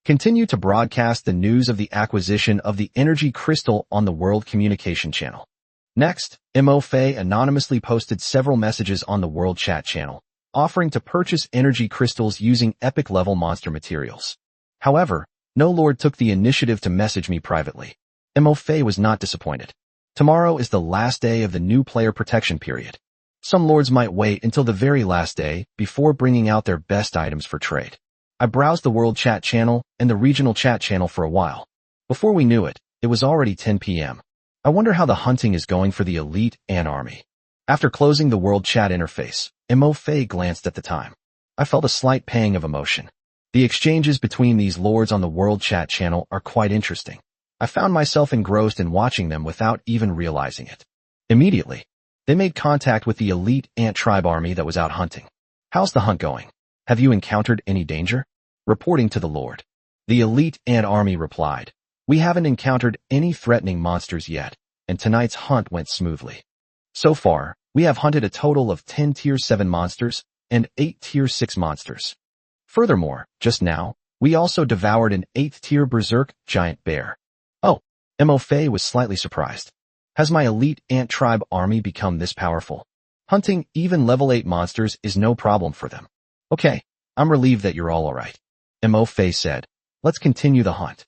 Continue to broadcast the news of the acquisition of the energy crystal on the World Communication Channel. Next, Mo Fei anonymously posted several messages on the World Chat channel, offering to purchase energy crystals using epic-level monster materials. However, no lord took the initiative to message me privately. Mo Fei was not disappointed. Tomorrow is the last day of the new player protection period. Some lords might wait until the very last day before bringing out their best items for trade. I browsed the World Chat channel and the Regional Chat channel for a while. Before we knew it, it was already 10 p.m. I wonder how the hunting is going for the elite ant army. After closing the World Chat interface, Mo Fei glanced at the time. I felt a slight pang of emotion. The exchanges between these lords on the World Chat channel are quite interesting. I found myself engrossed in watching them without even realizing it. Immediately, they made contact with the elite ant tribe army that was out hunting. How's the hunt going? Have you encountered any danger? Reporting to the lord. The elite ant army replied, we haven't encountered any threatening monsters yet, and tonight's hunt went smoothly. So far, we have hunted a total of 10 tier 7 monsters and 8 tier 6 monsters. Furthermore, just now, we also devoured an 8th tier berserk giant bear. Oh, Mo Fei was slightly surprised. Has my elite ant tribe army become this powerful? Hunting even level 8 monsters is no problem for them. Okay, I'm relieved that you're all alright. Mo Fei said, let's continue the hunt.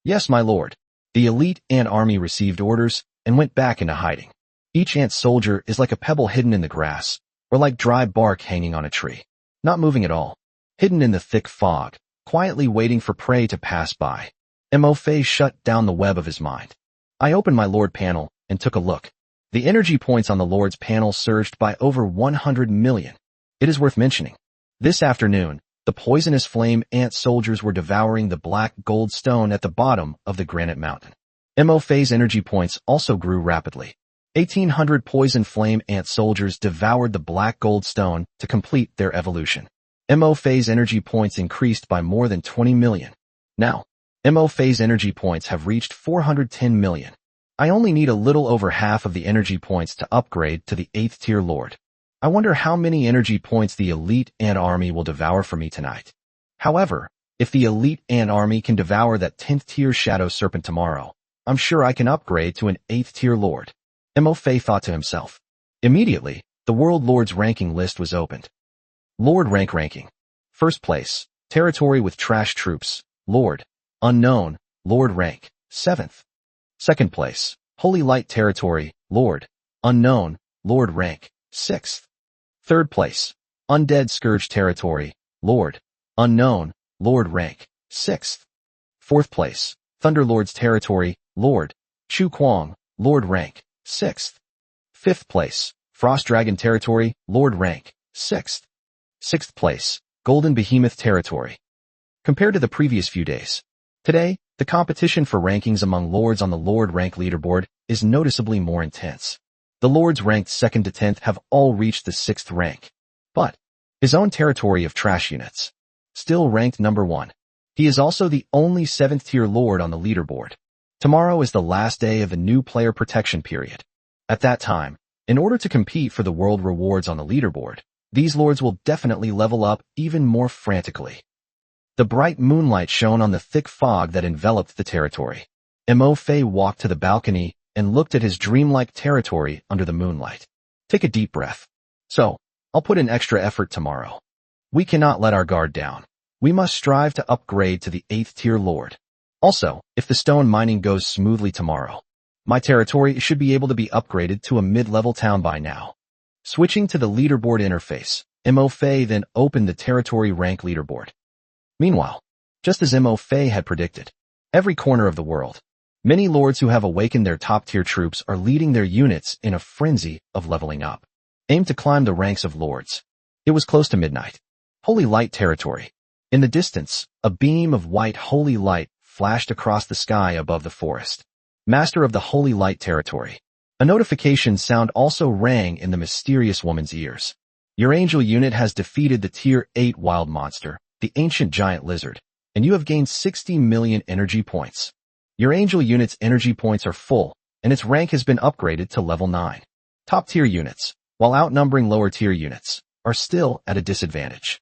Yes, my lord. The elite ant army received orders and went back into hiding. Each ant soldier is like a pebble hidden in the grass, or like dry bark hanging on a tree. Not moving at all. Hidden in the thick fog, quietly waiting for prey to pass by. Mo Fei shut down the web of his mind. I opened my lord panel and took a look. The energy points on the lord's panel surged by over 100 million. It is worth mentioning. This afternoon, the poisonous flame ant soldiers were devouring the black gold stone at the bottom of the granite mountain. Mo Fei's energy points also grew rapidly. 1,800 poison flame ant soldiers devoured the black gold stone to complete their evolution. Mo Fei's energy points increased by more than 20 million. Now, Mo Fei's energy points have reached 410 million. I only need a little over half of the energy points to upgrade to the 8th tier lord. I wonder how many energy points the elite ant army will devour for me tonight. However, if the elite ant army can devour that 10th tier shadow serpent tomorrow, I'm sure I can upgrade to an 8th tier lord. Mo Fei thought to himself. Immediately, the World Lords ranking list was opened. Lord rank ranking. First place, territory with trash troops, Lord. Unknown, Lord rank, 7th. Second place, Holy Light territory, Lord. Unknown, Lord rank, 6th. Third place, Undead Scourge territory, Lord. Unknown, Lord rank, 6th. Fourth place, Thunderlord's territory, Lord. Chu Kuang, Lord rank, 6th. Fifth place, Frost Dragon territory, Lord rank, 6th. Sixth place, Golden Behemoth territory. Compared to the previous few days, today, the competition for rankings among lords on the Lord rank leaderboard is noticeably more intense. The lords ranked 2nd to 10th have all reached the 6th rank. But his own territory of trash units still ranked number 1. He is also the only 7th tier lord on the leaderboard. Tomorrow is the last day of the new player protection period. At that time, in order to compete for the world rewards on the leaderboard, these lords will definitely level up even more frantically. The bright moonlight shone on the thick fog that enveloped the territory. Mo Fei walked to the balcony and looked at his dreamlike territory under the moonlight. Take a deep breath. So, I'll put in extra effort tomorrow. We cannot let our guard down. We must strive to upgrade to the 8th tier lord. Also, if the stone mining goes smoothly tomorrow, my territory should be able to be upgraded to a mid-level town by now. Switching to the leaderboard interface, Mo Fei then opened the territory rank leaderboard. Meanwhile, just as Mo Fei had predicted, every corner of the world, many lords who have awakened their top-tier troops are leading their units in a frenzy of leveling up, aimed to climb the ranks of lords. It was close to midnight. Holy Light territory. In the distance, a beam of white holy light flashed across the sky above the forest. Master of the Holy Light territory. A notification sound also rang in the mysterious woman's ears. Your angel unit has defeated the Tier 8 wild monster, the ancient giant lizard, and you have gained 60 million energy points. Your angel unit's energy points are full, and its rank has been upgraded to level 9. Top-tier units, while outnumbering lower-tier units, are still at a disadvantage.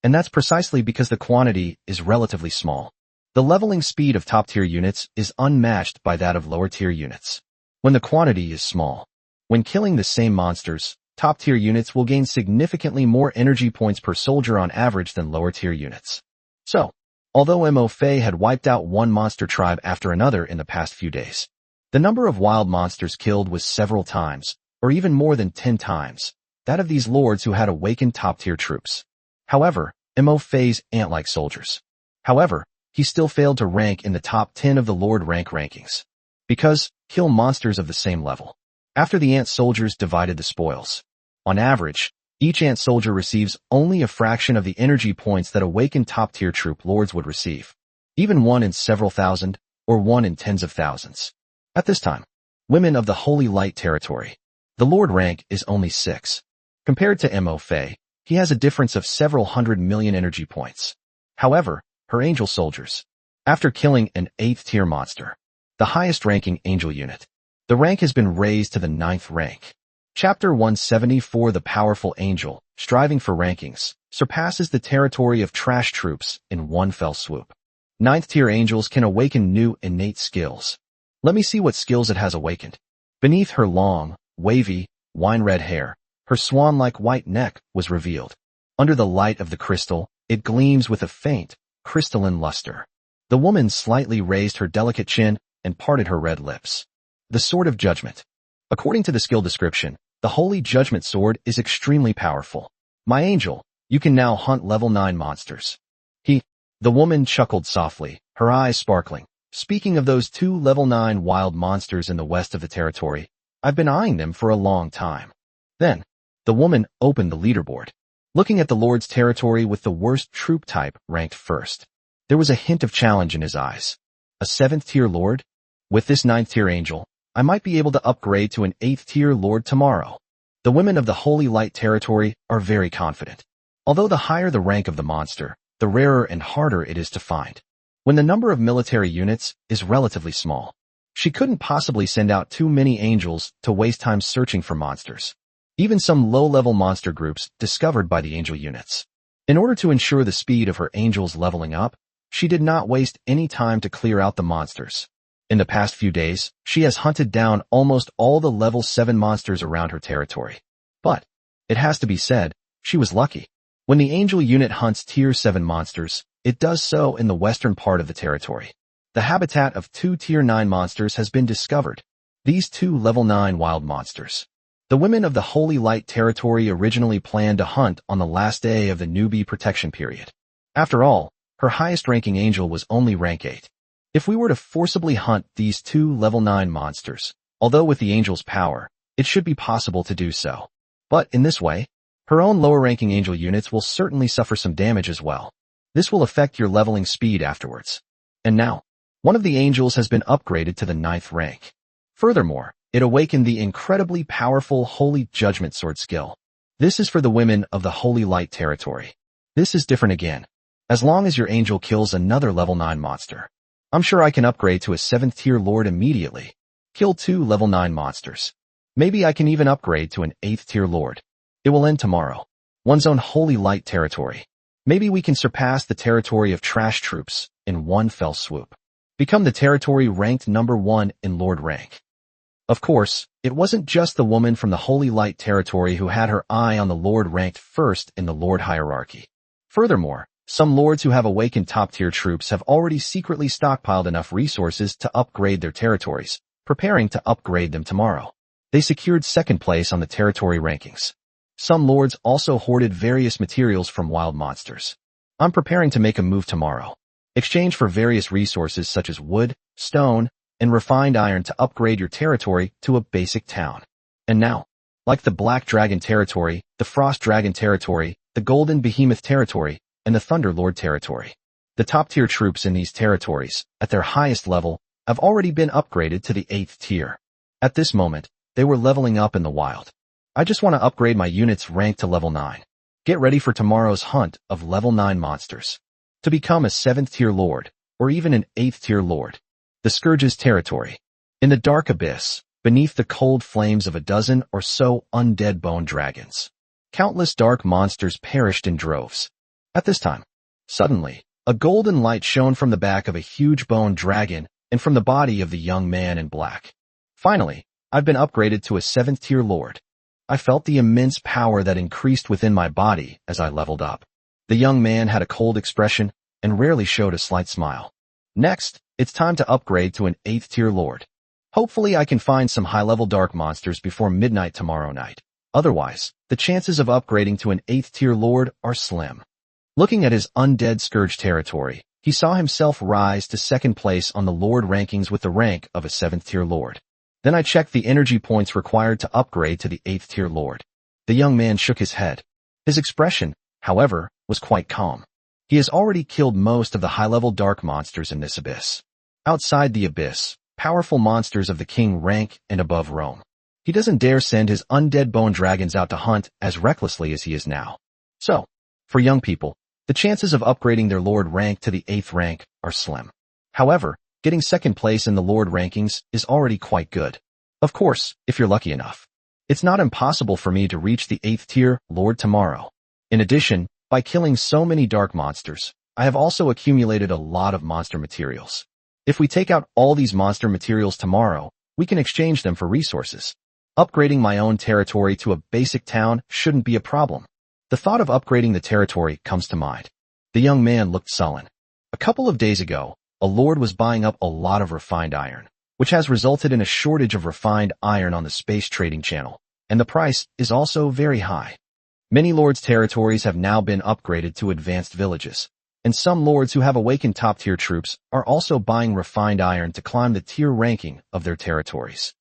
And that's precisely because the quantity is relatively small. The leveling speed of top-tier units is unmatched by that of lower-tier units. When the quantity is small, when killing the same monsters, top-tier units will gain significantly more energy points per soldier on average than lower-tier units. So, although Mo Fei had wiped out one monster tribe after another in the past few days, the number of wild monsters killed was several times, or even more than 10 times, that of these lords who had awakened top-tier troops. However, Mo Fei's ant-like soldiers. However, he still failed to rank in the top 10 of the Lord rank rankings. Because, kill monsters of the same level. After the ant soldiers divided the spoils. On average, each ant soldier receives only a fraction of the energy points that awakened top-tier troop lords would receive. Even one in several thousand, or one in tens of thousands. At this time, women of the Holy Light territory. The Lord rank is only 6. Compared to Mo Fei, he has a difference of several hundred million energy points. However, her angel soldiers. After killing an 8th tier monster, the highest ranking angel unit, the rank has been raised to the 9th rank. Chapter 174 The Powerful Angel, striving for rankings, surpasses the territory of trash troops in one fell swoop. 9th tier angels can awaken new innate skills. Let me see what skills it has awakened. Beneath her long, wavy, wine-red hair, her swan-like white neck was revealed. Under the light of the crystal, it gleams with a faint, crystalline luster. The woman slightly raised her delicate chin and parted her red lips. The Sword of Judgment. According to the skill description, the Holy Judgment Sword is extremely powerful. My angel, you can now hunt level 9 monsters. The woman chuckled softly, her eyes sparkling. Speaking of those 2 level 9 wild monsters in the west of the territory, I've been eyeing them for a long time. Then, the woman opened the leaderboard. Looking at the Lord's territory with the worst troop type ranked first, there was a hint of challenge in his eyes. A 7th tier Lord? With this 9th tier angel, I might be able to upgrade to an 8th tier Lord tomorrow. The women of the Holy Light territory are very confident. Although the higher the rank of the monster, the rarer and harder it is to find. When the number of military units is relatively small, she couldn't possibly send out too many angels to waste time searching for monsters. Even some low-level monster groups discovered by the angel units. In order to ensure the speed of her angels leveling up, she did not waste any time to clear out the monsters. In the past few days, she has hunted down almost all the level 7 monsters around her territory. But, it has to be said, she was lucky. When the angel unit hunts tier 7 monsters, it does so in the western part of the territory. The habitat of 2 tier 9 monsters has been discovered. These 2 level 9 wild monsters. The women of the Holy Light territory originally planned to hunt on the last day of the newbie protection period. After all, her highest ranking angel was only rank 8. If we were to forcibly hunt these 2 level 9 monsters, although with the angel's power, it should be possible to do so. But in this way, her own lower ranking angel units will certainly suffer some damage as well. This will affect your leveling speed afterwards. And now, one of the angels has been upgraded to the 9th rank. Furthermore, it awakened the incredibly powerful Holy Judgment Sword skill. This is for the women of the Holy Light territory. This is different again. As long as your angel kills another level 9 monster, I'm sure I can upgrade to a 7th tier lord immediately. Kill 2 level 9 monsters. Maybe I can even upgrade to an 8th tier lord. It will end tomorrow. One's own Holy Light territory. Maybe we can surpass the territory of trash troops in one fell swoop. Become the territory ranked number 1 in lord rank. Of course, it wasn't just the woman from the Holy Light territory who had her eye on the lord ranked first in the lord hierarchy. Furthermore, some lords who have awakened top-tier troops have already secretly stockpiled enough resources to upgrade their territories, preparing to upgrade them tomorrow. They secured 2nd place on the territory rankings. Some lords also hoarded various materials from wild monsters. I'm preparing to make a move tomorrow. Exchange for various resources such as wood, stone, and refined iron to upgrade your territory to a basic town. And now, like the Black Dragon territory, the Frost Dragon territory, the Golden Behemoth territory, and the Thunder Lord territory, the top-tier troops in these territories, at their highest level, have already been upgraded to the 8th tier. At this moment, they were leveling up in the wild. I just want to upgrade my unit's rank to level 9. Get ready for tomorrow's hunt of level 9 monsters. To become a 7th tier lord, or even an 8th tier lord. The Scourge's territory. In the dark abyss, beneath the cold flames of a dozen or so undead bone dragons, countless dark monsters perished in droves. At this time, suddenly, a golden light shone from the back of a huge bone dragon and from the body of the young man in black. Finally, I've been upgraded to a 7th tier lord. I felt the immense power that increased within my body as I leveled up. The young man had a cold expression and rarely showed a slight smile. Next, it's time to upgrade to an 8th tier lord. Hopefully I can find some high-level dark monsters before midnight tomorrow night. Otherwise, the chances of upgrading to an 8th tier lord are slim. Looking at his undead Scourge territory, he saw himself rise to 2nd place on the lord rankings with the rank of a 7th tier lord. Then I checked the energy points required to upgrade to the 8th tier lord. The young man shook his head. His expression, however, was quite calm. He has already killed most of the high-level dark monsters in this abyss. Outside the abyss, powerful monsters of the king rank and above roam. He doesn't dare send his undead bone dragons out to hunt as recklessly as he is now. So, for young people, the chances of upgrading their lord rank to the 8th rank are slim. However, getting 2nd place in the lord rankings is already quite good. Of course, if you're lucky enough. It's not impossible for me to reach the 8th tier lord tomorrow. In addition, by killing so many dark monsters, I have also accumulated a lot of monster materials. If we take out all these monster materials tomorrow, we can exchange them for resources. Upgrading my own territory to a basic town shouldn't be a problem. The thought of upgrading the territory comes to mind. The young man looked sullen. A couple of days ago, a lord was buying up a lot of refined iron, which has resulted in a shortage of refined iron on the space trading channel, and the price is also very high. Many lords' territories have now been upgraded to advanced villages, and some lords who have awakened top-tier troops are also buying refined iron to climb the tier ranking of their territories.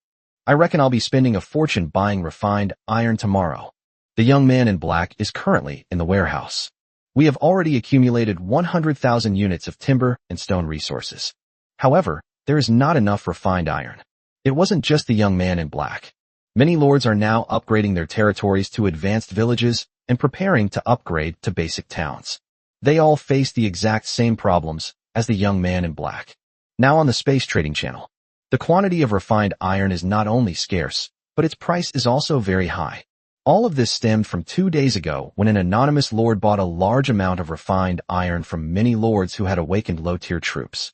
I reckon I'll be spending a fortune buying refined iron tomorrow. The young man in black is currently in the warehouse. We have already accumulated 100,000 units of timber and stone resources. However, there is not enough refined iron. It wasn't just the young man in black. Many lords are now upgrading their territories to advanced villages and preparing to upgrade to basic towns. They all face the exact same problems as the young man in black. Now on the space trading channel, the quantity of refined iron is not only scarce, but its price is also very high. All of this stemmed from 2 days ago when an anonymous lord bought a large amount of refined iron from many lords who had awakened low-tier troops.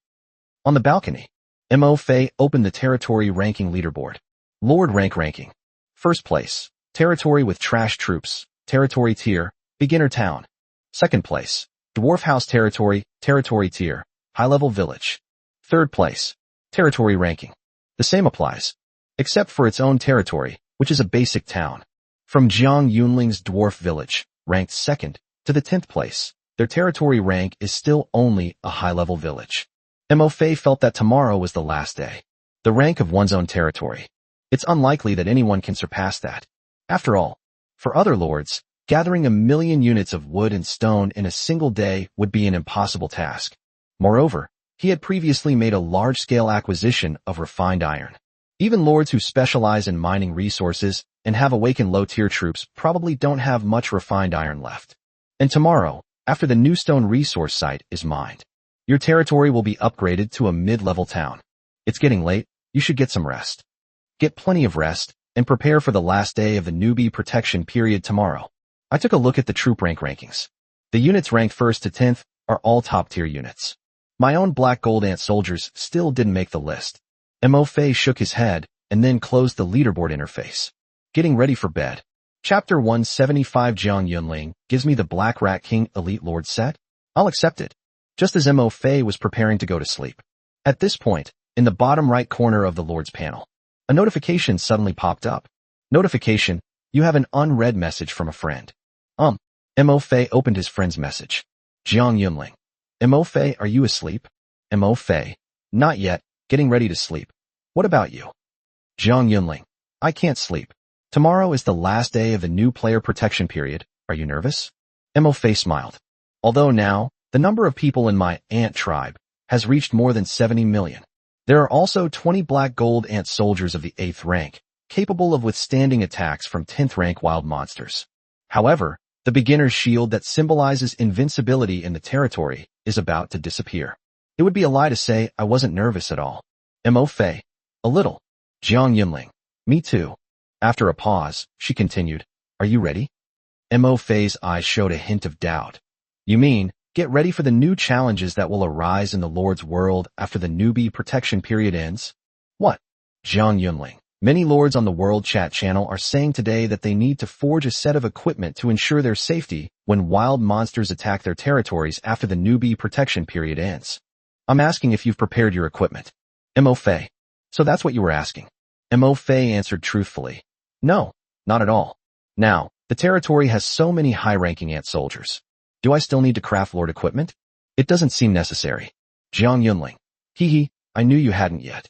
On the balcony, Mo Fei opened the territory ranking leaderboard. Lord rank ranking. First place, territory with trash troops, territory tier, beginner town. Second place, dwarf house territory, territory tier, high-level village. Third place, territory ranking. The same applies, except for its own territory, which is a basic town. From Jiang Yunling's dwarf village, ranked second, to the 10th place, their territory rank is still only a high-level village. Mo Fei felt that tomorrow was the last day. The rank of one's own territory. It's unlikely that anyone can surpass that. After all, for other lords, gathering 1,000,000 units of wood and stone in a single day would be an impossible task. Moreover, he had previously made a large-scale acquisition of refined iron. Even lords who specialize in mining resources and have awakened low-tier troops probably don't have much refined iron left. And tomorrow, after the new stone resource site is mined, your territory will be upgraded to a mid-level town. It's getting late, you should get some rest. Get plenty of rest, and prepare for the last day of the newbie protection period tomorrow. I took a look at the troop rank rankings. The units ranked 1st to 10th are all top-tier units. My own black gold ant soldiers still didn't make the list. Mo Fei shook his head, and then closed the leaderboard interface. Getting ready for bed. Chapter 175 Jiang Yunling gives me the Black Rat King Elite Lord set? I'll accept it. Just as Mo Fei was preparing to go to sleep. At this point, in the bottom right corner of the Lord's panel, a notification suddenly popped up. Notification, you have an unread message from a friend. Mo Fei opened his friend's message. Jiang Yunling. Mo Fei, are you asleep? Mo Fei. Not yet, getting ready to sleep. What about you? Jiang Yunling. I can't sleep. Tomorrow is the last day of the new player protection period. Are you nervous? Mo Fei smiled. Although now, the number of people in my ant tribe has reached more than 70 million. There are also 20 black gold ant soldiers of the 8th rank, capable of withstanding attacks from 10th rank wild monsters. However, the beginner's shield that symbolizes invincibility in the territory is about to disappear. It would be a lie to say I wasn't nervous at all. Mo Fei. A little. Jiang Yunling. Me too. After a pause, she continued, are you ready? Mo Fei's eyes showed a hint of doubt. You mean, get ready for the new challenges that will arise in the Lord's world after the newbie protection period ends? What? Jiang Yunling. Many lords on the World Chat channel are saying today that they need to forge a set of equipment to ensure their safety when wild monsters attack their territories after the newbie protection period ends. I'm asking if you've prepared your equipment. Mo Fei. So that's what you were asking. Mo Fei answered truthfully. No, not at all. Now, the territory has so many high-ranking ant soldiers. Do I still need to craft lord equipment? It doesn't seem necessary. Jiang Yunling. Hee, I knew you hadn't yet.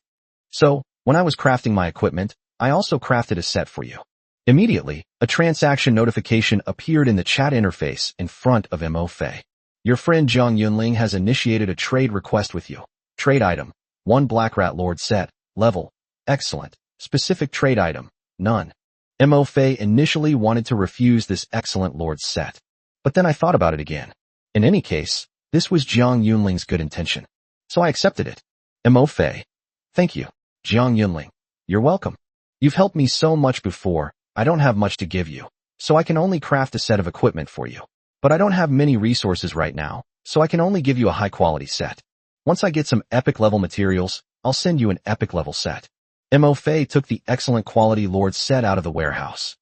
So, when I was crafting my equipment, I also crafted a set for you. Immediately, a transaction notification appeared in the chat interface in front of Mo Fei. Your friend Jiang Yunling has initiated a trade request with you. Trade item, 1 Black Rat Lord set, level, excellent. Specific trade item, none. Mo Fei initially wanted to refuse this excellent Lord set. But then I thought about it again. In any case, this was Jiang Yunling's good intention. So I accepted it. Mo Fei. Thank you. Jiang Yunling. You're welcome. You've helped me so much before, I don't have much to give you, so I can only craft a set of equipment for you. But I don't have many resources right now, so I can only give you a high-quality set. Once I get some epic-level materials, I'll send you an epic-level set. Mo Fei took the excellent quality Lord set out of the warehouse.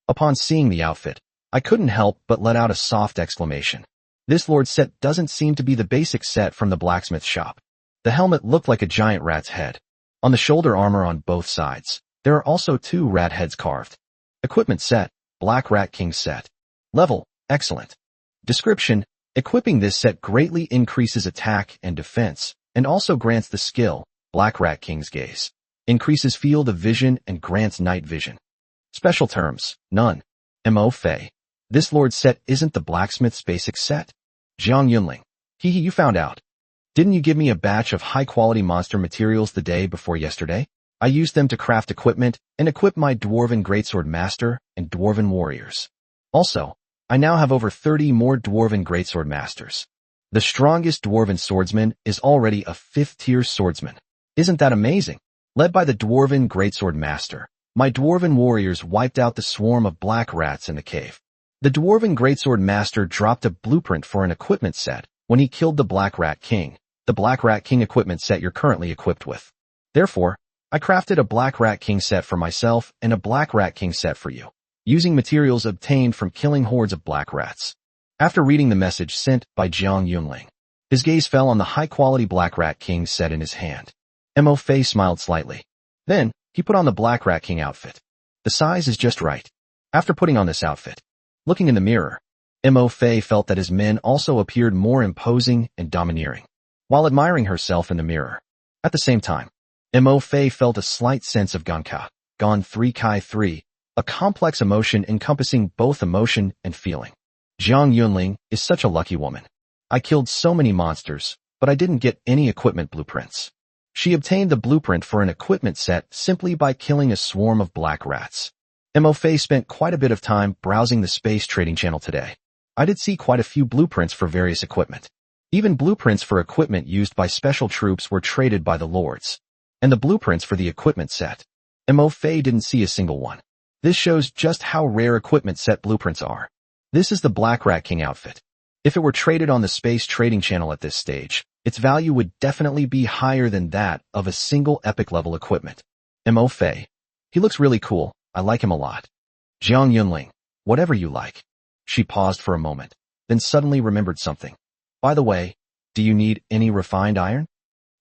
Upon seeing the outfit, I couldn't help but let out a soft exclamation. This Lord set doesn't seem to be the basic set from the blacksmith shop. The helmet looked like a giant rat's head. On the shoulder armor on both sides, there are also 2 rat heads carved. Equipment set, Black Rat King set. Level, excellent. Description, equipping this set greatly increases attack and defense, and also grants the skill, Black Rat King's Gaze. Increases field of vision and grants night vision. Special terms, none. Mo Fei. This Lord set isn't the blacksmith's basic set. Jiang Yunling. You found out. Didn't you give me a batch of high-quality monster materials the day before yesterday? I used them to craft equipment and equip my Dwarven Greatsword Master and Dwarven Warriors. Also, I now have over 30 more Dwarven Greatsword Masters. The strongest Dwarven Swordsman is already a 5th-tier swordsman. Isn't that amazing? Led by the Dwarven Greatsword Master, my Dwarven Warriors wiped out the swarm of black rats in the cave. The Dwarven Greatsword Master dropped a blueprint for an equipment set when he killed the Black Rat King, the Black Rat King equipment set you're currently equipped with. Therefore, I crafted a Black Rat King set for myself and a Black Rat King set for you, using materials obtained from killing hordes of black rats. After reading the message sent by Jiang Yunling, his gaze fell on the high-quality Black Rat King set in his hand. Mo Fei smiled slightly. Then, he put on the Black Rat King outfit. The size is just right. After putting on this outfit, looking in the mirror, Mo Fei felt that his men also appeared more imposing and domineering, while admiring herself in the mirror. At the same time, Mo Fei felt a slight sense of Ganka, Gon 3 Kai 3, a complex emotion encompassing both emotion and feeling. Jiang Yunling is such a lucky woman. I killed so many monsters, but I didn't get any equipment blueprints. She obtained the blueprint for an equipment set simply by killing a swarm of black rats. Mo Fei spent quite a bit of time browsing the space trading channel today. I did see quite a few blueprints for various equipment. Even blueprints for equipment used by special troops were traded by the lords. And the blueprints for the equipment set, Mo Fei didn't see a single one. This shows just how rare equipment set blueprints are. This is the Black Rat King outfit. If it were traded on the space trading channel at this stage, its value would definitely be higher than that of a single epic level equipment. Mo Fei. He looks really cool. I like him a lot. Jiang Yunling. Whatever you like. She paused for a moment, then suddenly remembered something. By the way, do you need any refined iron?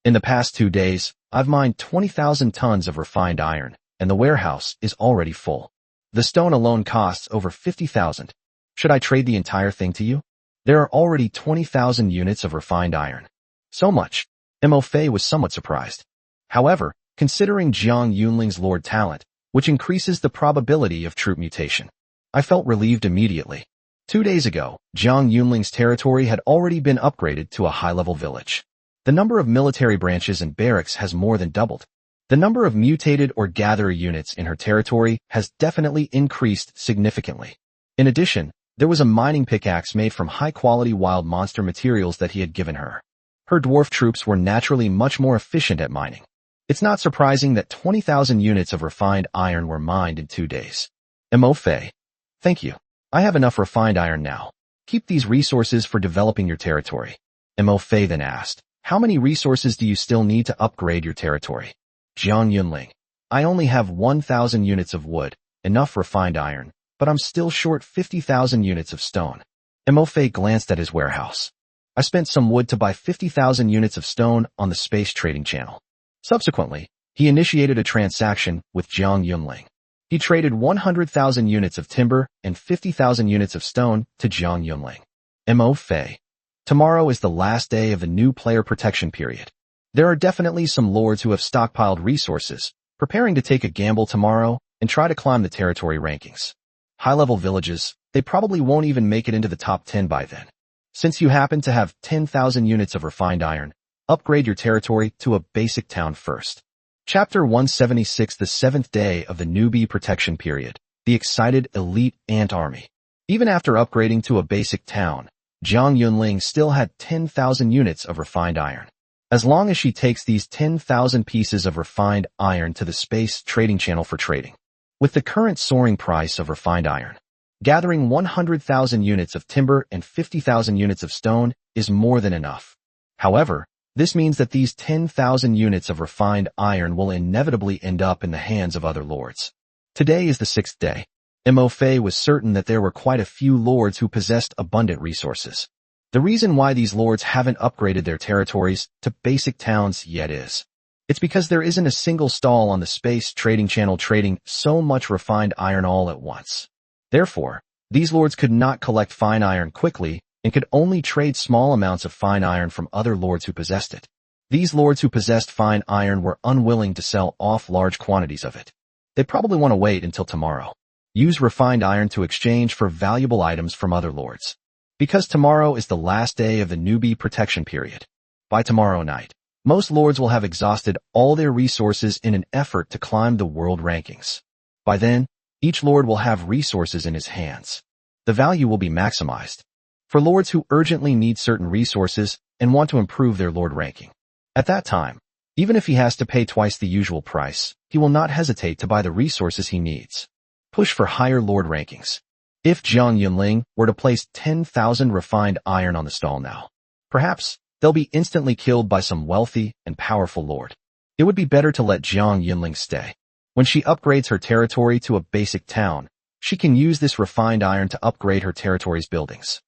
In the past 2 days, I've mined 20,000 tons of refined iron, and the warehouse is already full. The stone alone costs over 50,000. Should I trade the entire thing to you? There are already 20,000 units of refined iron. So much. Mo Fei was somewhat surprised. However, considering Jiang Yunling's lord talent, which increases the probability of troop mutation, I felt relieved immediately. 2 days ago, Jiang Yunling's territory had already been upgraded to a high-level village. The number of military branches and barracks has more than doubled. The number of mutated or gatherer units in her territory has definitely increased significantly. In addition, there was a mining pickaxe made from high-quality wild monster materials that he had given her. Her dwarf troops were naturally much more efficient at mining. It's not surprising that 20,000 units of refined iron were mined in 2 days. Mo Fei. Thank you. I have enough refined iron now. Keep these resources for developing your territory. Mo Fei then asked, how many resources do you still need to upgrade your territory? Jiang Yunling. I only have 1,000 units of wood, enough refined iron, but I'm still short 50,000 units of stone. Mo Fei glanced at his warehouse. I spent some wood to buy 50,000 units of stone on the space trading channel. Subsequently, he initiated a transaction with Jiang Yunling. He traded 100,000 units of timber and 50,000 units of stone to Jiang Yunling. Mo Fei. Tomorrow is the last day of the new player protection period. There are definitely some lords who have stockpiled resources, preparing to take a gamble tomorrow and try to climb the territory rankings. High-level villages, they probably won't even make it into the top 10 by then. Since you happen to have 10,000 units of refined iron, upgrade your territory to a basic town first. Chapter 176, the 7th day of the newbie protection period, the excited elite ant army. Even after upgrading to a basic town, Jiang Yunling still had 10,000 units of refined iron. As long as she takes these 10,000 pieces of refined iron to the space trading channel for trading. With the current soaring price of refined iron, gathering 100,000 units of timber and 50,000 units of stone is more than enough. However, this means that these 10,000 units of refined iron will inevitably end up in the hands of other lords. Today is the 6th day. Mo Fei was certain that there were quite a few lords who possessed abundant resources. The reason why these lords haven't upgraded their territories to basic towns yet is, it's because there isn't a single stall on the space trading channel trading so much refined iron all at once. Therefore, these lords could not collect fine iron quickly and could only trade small amounts of fine iron from other lords who possessed it. These lords who possessed fine iron were unwilling to sell off large quantities of it. They probably want to wait until tomorrow. Use refined iron to exchange for valuable items from other lords. Because tomorrow is the last day of the newbie protection period. By tomorrow night, most lords will have exhausted all their resources in an effort to climb the world rankings. By then, each lord will have resources in his hands. The value will be maximized. For lords who urgently need certain resources and want to improve their lord ranking. At that time, even if he has to pay twice the usual price, he will not hesitate to buy the resources he needs. Push for higher lord rankings. If Jiang Yunling were to place 10,000 refined iron on the stall now, perhaps they'll be instantly killed by some wealthy and powerful lord. It would be better to let Jiang Yunling stay. When she upgrades her territory to a basic town, she can use this refined iron to upgrade her territory's buildings.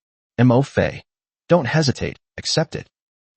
Mo Fei. Don't hesitate, accept it.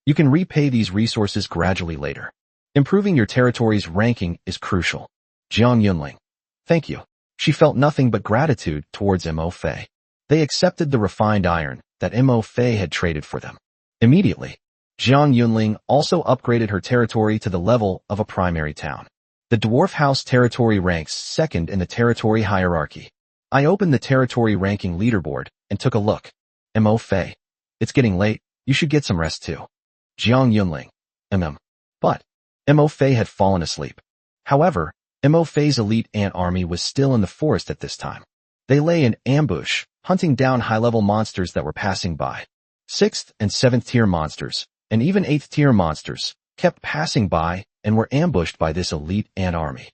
You can repay these resources gradually later. Improving your territory's ranking is crucial. Jiang Yunling. Thank you. She felt nothing but gratitude towards Mo Fei. They accepted the refined iron that Mo Fei had traded for them. Immediately, Jiang Yunling also upgraded her territory to the level of a primary town. The dwarf house territory ranks second in the territory hierarchy. I opened the territory ranking leaderboard and took a look. Mo Fei. It's getting late, you should get some rest too. Jiang Yunling. But Mo Fei had fallen asleep. However, Mo Fei's elite ant army was still in the forest at this time. They lay in ambush, hunting down high-level monsters that were passing by. 6th and 7th tier monsters, and even 8th tier monsters, kept passing by and were ambushed by this elite ant army.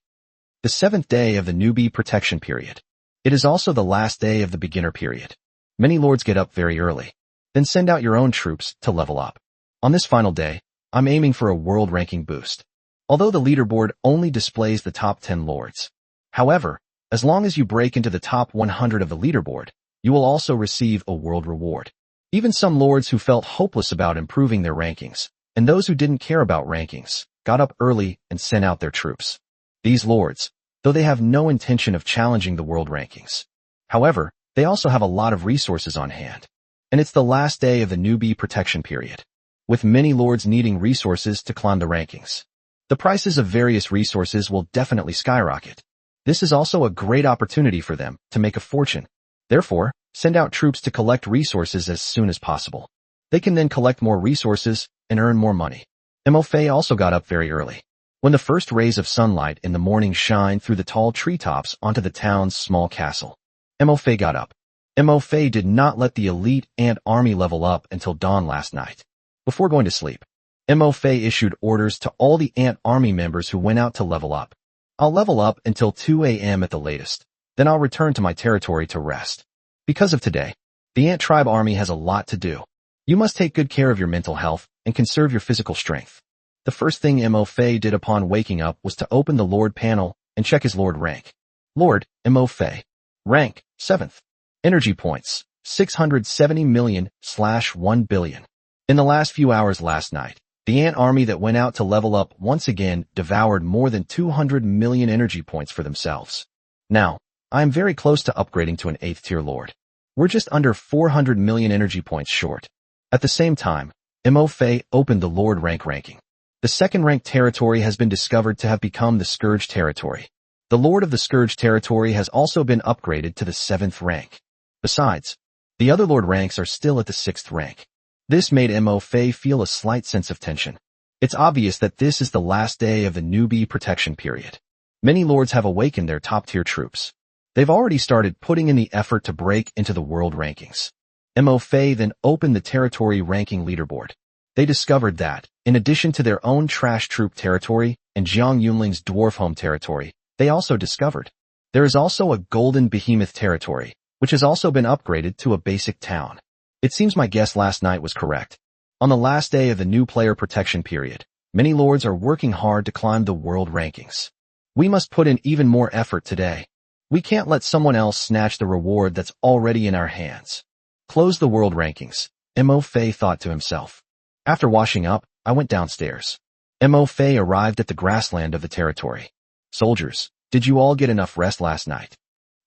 The 7th day of the newbie protection period. It is also the last day of the beginner period. Many lords get up very early, then send out your own troops to level up. On this final day, I'm aiming for a world ranking boost. Although the leaderboard only displays the top 10 lords. However, as long as you break into the top 100 of the leaderboard, you will also receive a world reward. Even some lords who felt hopeless about improving their rankings, and those who didn't care about rankings, got up early and sent out their troops. These lords, though they have no intention of challenging the world rankings. However, they also have a lot of resources on hand. And it's the last day of the newbie protection period, with many lords needing resources to climb the rankings. The prices of various resources will definitely skyrocket. This is also a great opportunity for them to make a fortune. Therefore, send out troops to collect resources as soon as possible. They can then collect more resources and earn more money. Mo Fei also got up very early. When the first rays of sunlight in the morning shine through the tall treetops onto the town's small castle, Mo Fei got up. Mo Fei did not let the elite ant army level up until dawn last night. Before going to sleep, Mo Fei issued orders to all the ant army members who went out to level up. I'll level up until 2 a.m. at the latest. Then I'll return to my territory to rest. Because of today, the ant tribe army has a lot to do. You must take good care of your mental health and conserve your physical strength. The first thing Mo Fei did upon waking up was to open the Lord panel and check his Lord rank. Lord, Mo Fei. Rank, 7th. Energy points, 670 million/1 billion. In the last few hours last night, the ant army that went out to level up once again devoured more than 200 million energy points for themselves. Now, I am very close to upgrading to an 8th tier lord. We're just under 400 million energy points short. At the same time, Mo Fei opened the lord rank ranking. The second ranked territory has been discovered to have become the Scourge territory. The lord of the Scourge territory has also been upgraded to the 7th rank. Besides, the other lord ranks are still at the 6th rank. This made Mo Fei feel a slight sense of tension. It's obvious that this is the last day of the newbie protection period. Many lords have awakened their top-tier troops. They've already started putting in the effort to break into the world rankings. Mo Fei then opened the territory ranking leaderboard. They discovered that, in addition to their own trash troop territory and Jiang Yunling's dwarf home territory, they also discovered there is also a golden behemoth territory, which has also been upgraded to a basic town. It seems my guess last night was correct. On the last day of the new player protection period, many lords are working hard to climb the world rankings. We must put in even more effort today. We can't let someone else snatch the reward that's already in our hands. Close the world rankings, Mo Fei thought to himself. After washing up, I went downstairs. Mo Fei arrived at the grassland of the territory. Soldiers, did you all get enough rest last night?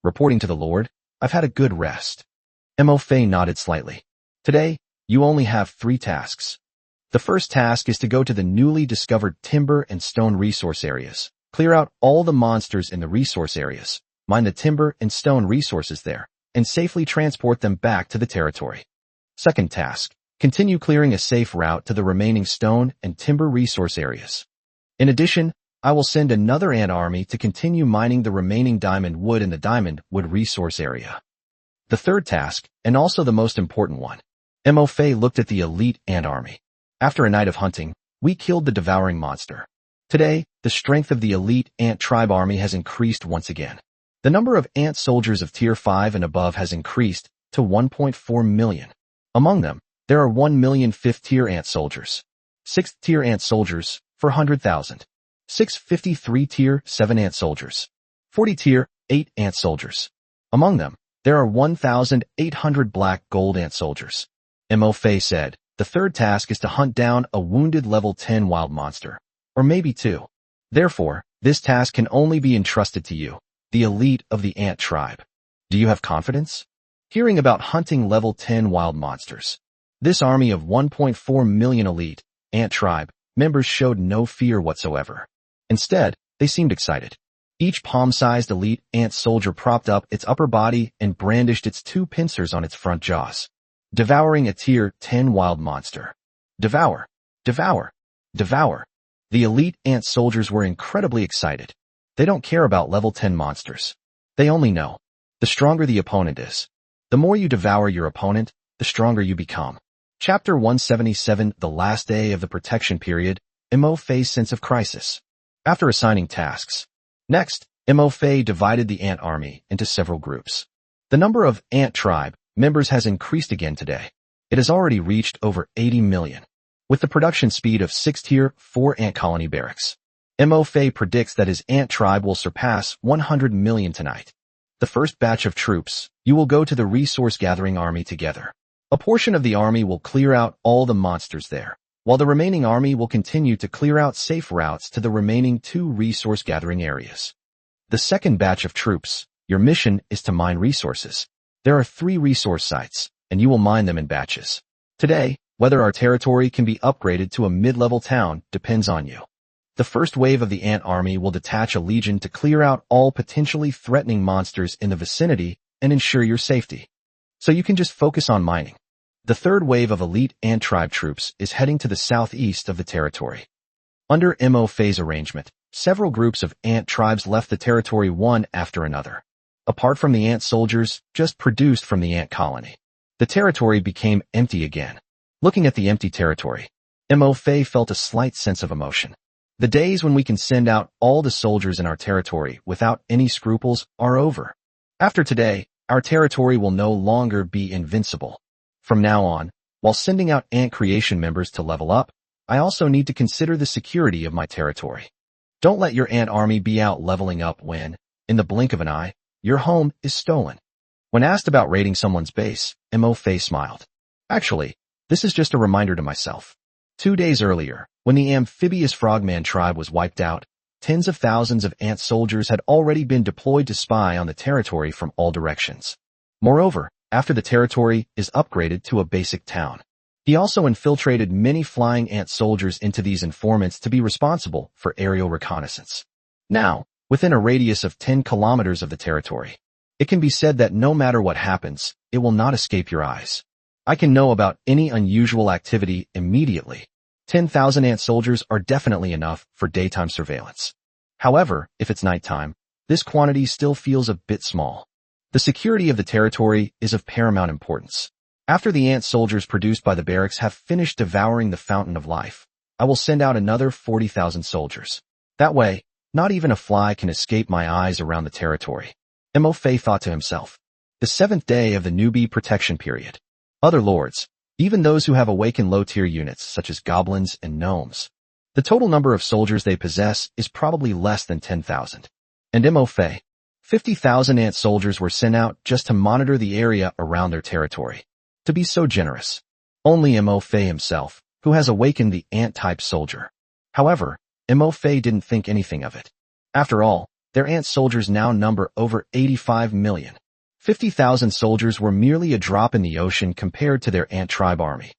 Reporting to the lord, I've had a good rest. Mo Fei nodded slightly. Today, you only have 3 tasks. The first task is to go to the newly discovered timber and stone resource areas. Clear out all the monsters in the resource areas, mine the timber and stone resources there, and safely transport them back to the territory. Second task, continue clearing a safe route to the remaining stone and timber resource areas. In addition, I will send another ant army to continue mining the remaining diamond wood in the diamond wood resource area. The third task, and also the most important one. Mo Fei looked at the elite ant army. After a night of hunting, we killed the devouring monster. Today, the strength of the elite ant tribe army has increased once again. The number of ant soldiers of tier 5 and above has increased to 1.4 million. Among them, there are 1 million 5th-tier ant soldiers. 6th-tier ant soldiers, 400,000. 653-tier, 7 ant soldiers. 40-tier, 8 ant soldiers. Among them, there are 1,800 black gold ant soldiers. Mo Fei said, the third task is to hunt down a wounded level 10 wild monster. Or maybe 2. Therefore, this task can only be entrusted to you, the elite of the ant tribe. Do you have confidence? Hearing about hunting level 10 wild monsters. This army of 1.4 million elite ant tribe members showed no fear whatsoever. Instead, they seemed excited. Each palm-sized elite ant soldier propped up its upper body and brandished its 2 pincers on its front jaws. Devouring a tier 10 wild monster. Devour, devour, devour. The elite ant soldiers were incredibly excited. They don't care about level 10 monsters. They only know, the stronger the opponent is. The more you devour your opponent, the stronger you become. Chapter 177, The Last Day of the Protection Period, Mo Fei's Sense of Crisis. After assigning tasks. Next, Mo Fei divided the ant army into several groups. The number of ant tribe members has increased again today. It has already reached over 80 million. With the production speed of 6th-tier, 4 ant colony barracks. Mo Fei predicts that his ant tribe will surpass 100 million tonight. The first batch of troops, you will go to the resource-gathering army together. A portion of the army will clear out all the monsters there, while the remaining army will continue to clear out safe routes to the remaining 2 resource-gathering areas. The second batch of troops, your mission is to mine resources. There are 3 resource sites, and you will mine them in batches. Today, whether our territory can be upgraded to a mid-level town depends on you. The first wave of the ant army will detach a legion to clear out all potentially threatening monsters in the vicinity and ensure your safety. So you can just focus on mining. The third wave of elite ant tribe troops is heading to the southeast of the territory. Under Mo Fei's arrangement, several groups of ant tribes left the territory one after another. Apart from the ant soldiers just produced from the ant colony, the territory became empty again. Looking at the empty territory, Mo Fei felt a slight sense of emotion. The days when we can send out all the soldiers in our territory without any scruples are over. After today, our territory will no longer be invincible. From now on, while sending out ant creation members to level up, I also need to consider the security of my territory. Don't let your ant army be out leveling up when, in the blink of an eye, your home is stolen. When asked about raiding someone's base, Mo Fei smiled. Actually, this is just a reminder to myself. 2 days earlier, when the amphibious frogman tribe was wiped out, tens of thousands of ant soldiers had already been deployed to spy on the territory from all directions. Moreover, after the territory is upgraded to a basic town, he also infiltrated many flying ant soldiers into these informants to be responsible for aerial reconnaissance. Now, within a radius of 10 kilometers of the territory, it can be said that no matter what happens, it will not escape your eyes. I can know about any unusual activity immediately. 10,000 ant soldiers are definitely enough for daytime surveillance. However, if it's nighttime, this quantity still feels a bit small. The security of the territory is of paramount importance. After the ant soldiers produced by the barracks have finished devouring the fountain of life, I will send out another 40,000 soldiers. That way, not even a fly can escape my eyes around the territory. Mo Fei thought to himself. The 7th day of the newbie protection period. Other lords, even those who have awakened low-tier units such as goblins and gnomes. The total number of soldiers they possess is probably less than 10,000. And Mo Fei, 50,000 ant soldiers were sent out just to monitor the area around their territory. To be so generous. Only Mo Fei himself, who has awakened the ant-type soldier. However, Mo Fei didn't think anything of it. After all, their ant soldiers now number over 85 million. 50,000 soldiers were merely a drop in the ocean compared to their ant tribe army.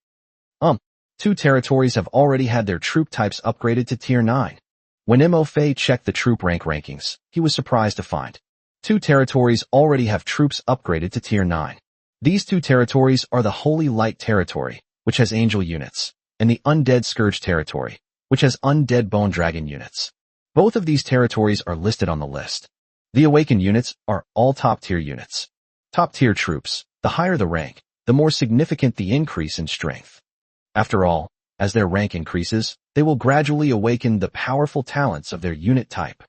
2 territories have already had their troop types upgraded to tier 9. When Mo Fei checked the troop rank rankings, he was surprised to find 2 territories already have troops upgraded to tier 9. These 2 territories are the Holy Light territory, which has angel units, and the Undead Scourge territory, which has undead bone dragon units. Both of these territories are listed on the list. The awakened units are all top-tier units. Top-tier troops, the higher the rank, the more significant the increase in strength. After all, as their rank increases, they will gradually awaken the powerful talents of their unit type.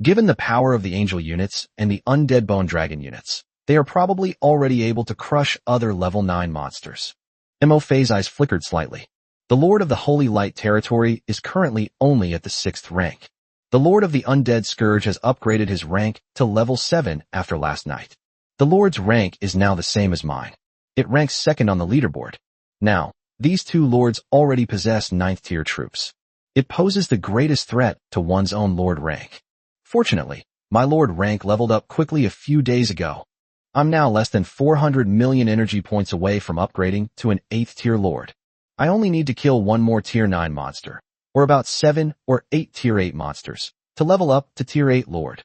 Given the power of the angel units and the undead bone dragon units, they are probably already able to crush other level 9 monsters. Mo-Fei's eyes flickered slightly. The Lord of the Holy Light territory is currently only at the 6th rank. The Lord of the Undead Scourge has upgraded his rank to level 7 after last night. The Lord's rank is now the same as mine. It ranks 2nd on the leaderboard. Now, these two lords already possess 9th tier troops. It poses the greatest threat to one's own lord rank. Fortunately, my lord rank leveled up quickly a few days ago. I'm now less than 400 million energy points away from upgrading to an 8th tier lord. I only need to kill one more tier 9 monster, or about 7 or 8 tier 8 monsters, to level up to tier 8 lord.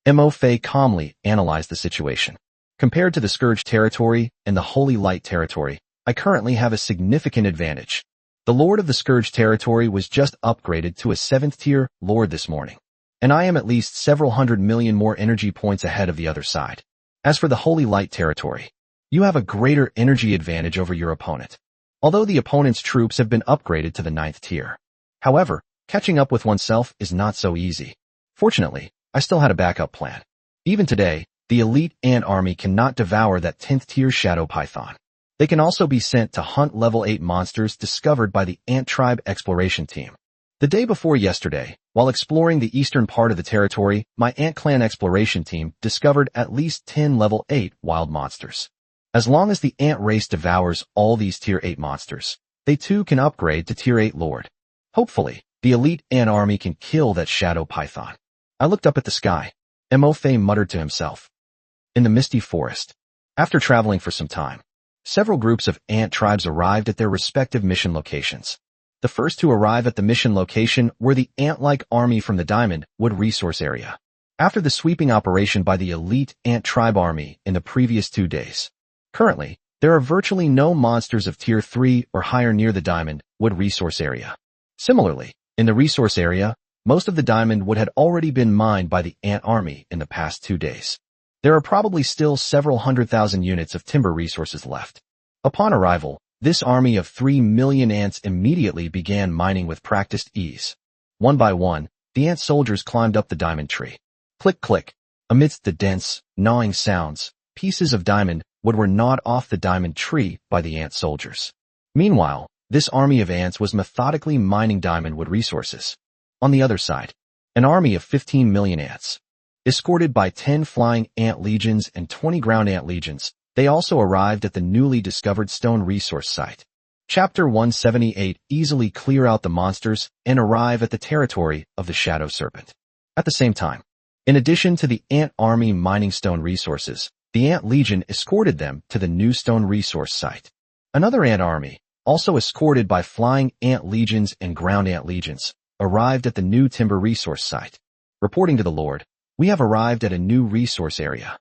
Mo-Fei calmly analyzed the situation. Compared to the Scourge territory and the Holy Light territory, I currently have a significant advantage. The Lord of the Scourge territory was just upgraded to a 7th tier lord this morning, and I am at least several hundred million more energy points ahead of the other side. As for the Holy Light territory, you have a greater energy advantage over your opponent, although the opponent's troops have been upgraded to the 9th tier. However, catching up with oneself is not so easy. Fortunately, I still had a backup plan. Even today, the elite ant army cannot devour that 10th tier shadow python. They can also be sent to hunt level 8 monsters discovered by the Ant Tribe exploration team. The day before yesterday, while exploring the eastern part of the territory, my Ant Clan exploration team discovered at least 10 level 8 wild monsters. As long as the ant race devours all these tier 8 monsters, they too can upgrade to tier 8 lord. Hopefully, the elite ant army can kill that shadow python. I looked up at the sky. Mo-Fei muttered to himself. In the misty forest, after traveling for some time, several groups of ant tribes arrived at their respective mission locations. The first to arrive at the mission location were the ant-like army from the Diamond Wood resource area. After the sweeping operation by the elite ant tribe army in the previous 2 days, currently, there are virtually no monsters of tier 3 or higher near the Diamond Wood resource area. Similarly, in the resource area, most of the Diamond Wood had already been mined by the ant army in the past 2 days. There are probably still several 100,000 units of timber resources left. Upon arrival, this army of 3 million ants immediately began mining with practiced ease. One by one, the ant soldiers climbed up the diamond tree. Click click. Amidst the dense, gnawing sounds, pieces of diamond wood were gnawed off the diamond tree by the ant soldiers. Meanwhile, this army of ants was methodically mining diamond wood resources. On the other side, an army of 15 million ants, escorted by 10 flying ant legions and 20 ground ant legions, they also arrived at the newly discovered stone resource site. Chapter 178. Easily clear out the monsters and arrive at the territory of the Shadow Serpent. At the same time, in addition to the ant army mining stone resources, the ant legion escorted them to the new stone resource site. Another ant army, also escorted by flying ant legions and ground ant legions, arrived at the new timber resource site. Reporting to the Lord, we have arrived at a new resource area.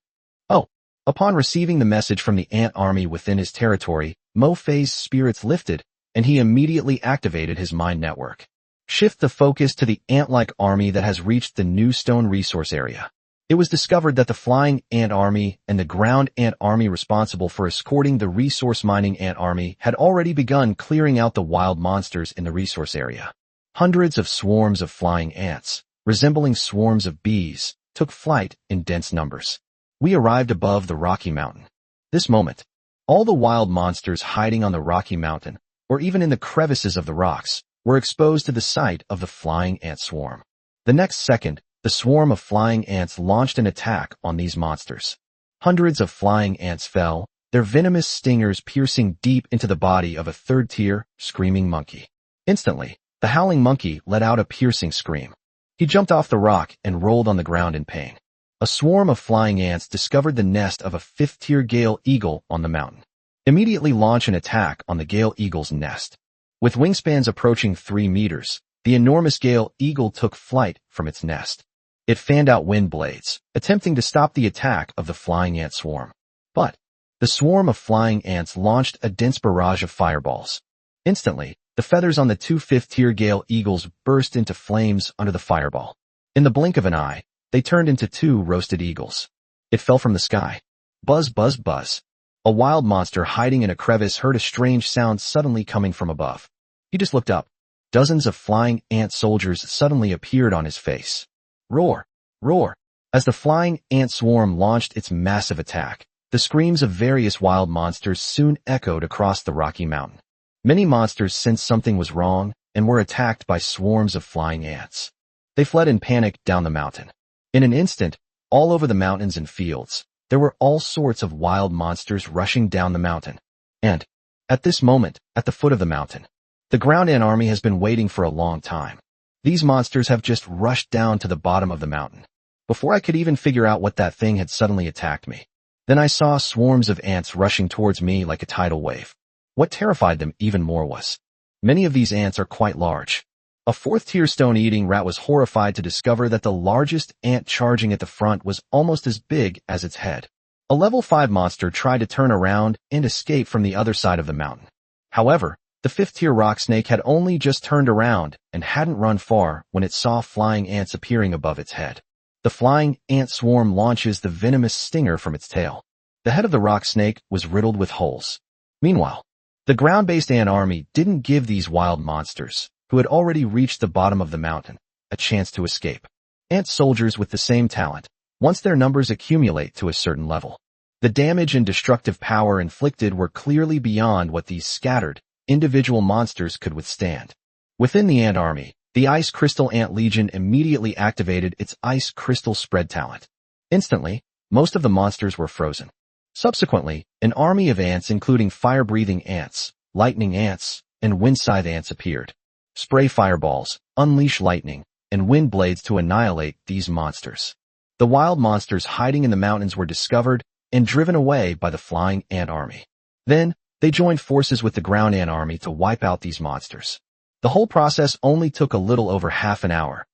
Oh, upon receiving the message from the ant army within his territory, Mo-Fei's spirits lifted, and he immediately activated his mind network. Shift the focus to the ant-like army that has reached the new stone resource area. It was discovered that the flying ant army and the ground ant army responsible for escorting the resource mining ant army had already begun clearing out the wild monsters in the resource area. Hundreds of swarms of flying ants, resembling swarms of bees, took flight in dense numbers. We arrived above the Rocky Mountain. This moment, all the wild monsters hiding on the Rocky Mountain, or even in the crevices of the rocks, were exposed to the sight of the flying ant swarm. The next second, the swarm of flying ants launched an attack on these monsters. Hundreds of flying ants fell, their venomous stingers piercing deep into the body of a third-tier, screaming monkey. Instantly, the howling monkey let out a piercing scream. He jumped off the rock and rolled on the ground in pain. A swarm of flying ants discovered the nest of a fifth-tier gale eagle on the mountain. Immediately launch an attack on the gale eagle's nest. With wingspans approaching 3 meters, the enormous gale eagle took flight from its nest. It fanned out wind blades, attempting to stop the attack of the flying ant swarm. But the swarm of flying ants launched a dense barrage of fireballs. Instantly, the feathers on the 2 fifth-tier gale eagles burst into flames under the fireball. In the blink of an eye, they turned into 2 roasted eagles. It fell from the sky. Buzz, buzz, buzz. A wild monster hiding in a crevice heard a strange sound suddenly coming from above. He just looked up. Dozens of flying ant soldiers suddenly appeared on his face. Roar, roar. As the flying ant swarm launched its massive attack, The screams of various wild monsters soon echoed across the Rocky Mountain. Many monsters sensed something was wrong and were attacked by swarms of flying ants. They fled in panic down the mountain. In an instant, all over the mountains and fields, there were all sorts of wild monsters rushing down the mountain. And, at this moment, at the foot of the mountain, the ground ant army has been waiting for a long time. These monsters have just rushed down to the bottom of the mountain. Before I could even figure out what that thing had suddenly attacked me. Then I saw swarms of ants rushing towards me like a tidal wave. What terrified them even more was, many of these ants are quite large. A fourth-tier stone-eating rat was horrified to discover that the largest ant charging at the front was almost as big as its head. A level 5 monster tried to turn around and escape from the other side of the mountain. However, the 5th-tier rock snake had only just turned around and hadn't run far when it saw flying ants appearing above its head. The flying ant swarm launches the venomous stinger from its tail. The head of the rock snake was riddled with holes. Meanwhile, the ground-based ant army didn't give these wild monsters, who had already reached the bottom of the mountain, a chance to escape. Ant soldiers with the same talent, once their numbers accumulate to a certain level. The damage and destructive power inflicted were clearly beyond what these scattered, individual monsters could withstand. Within the ant army, the Ice Crystal Ant Legion immediately activated its Ice Crystal Spread talent. Instantly, most of the monsters were frozen. Subsequently, an army of ants including fire-breathing ants, lightning ants, and wind scythe ants appeared. Spray fireballs, unleash lightning, and wind blades to annihilate these monsters. The wild monsters hiding in the mountains were discovered and driven away by the flying ant army. Then, they joined forces with the ground ant army to wipe out these monsters. The whole process only took a little over half an hour.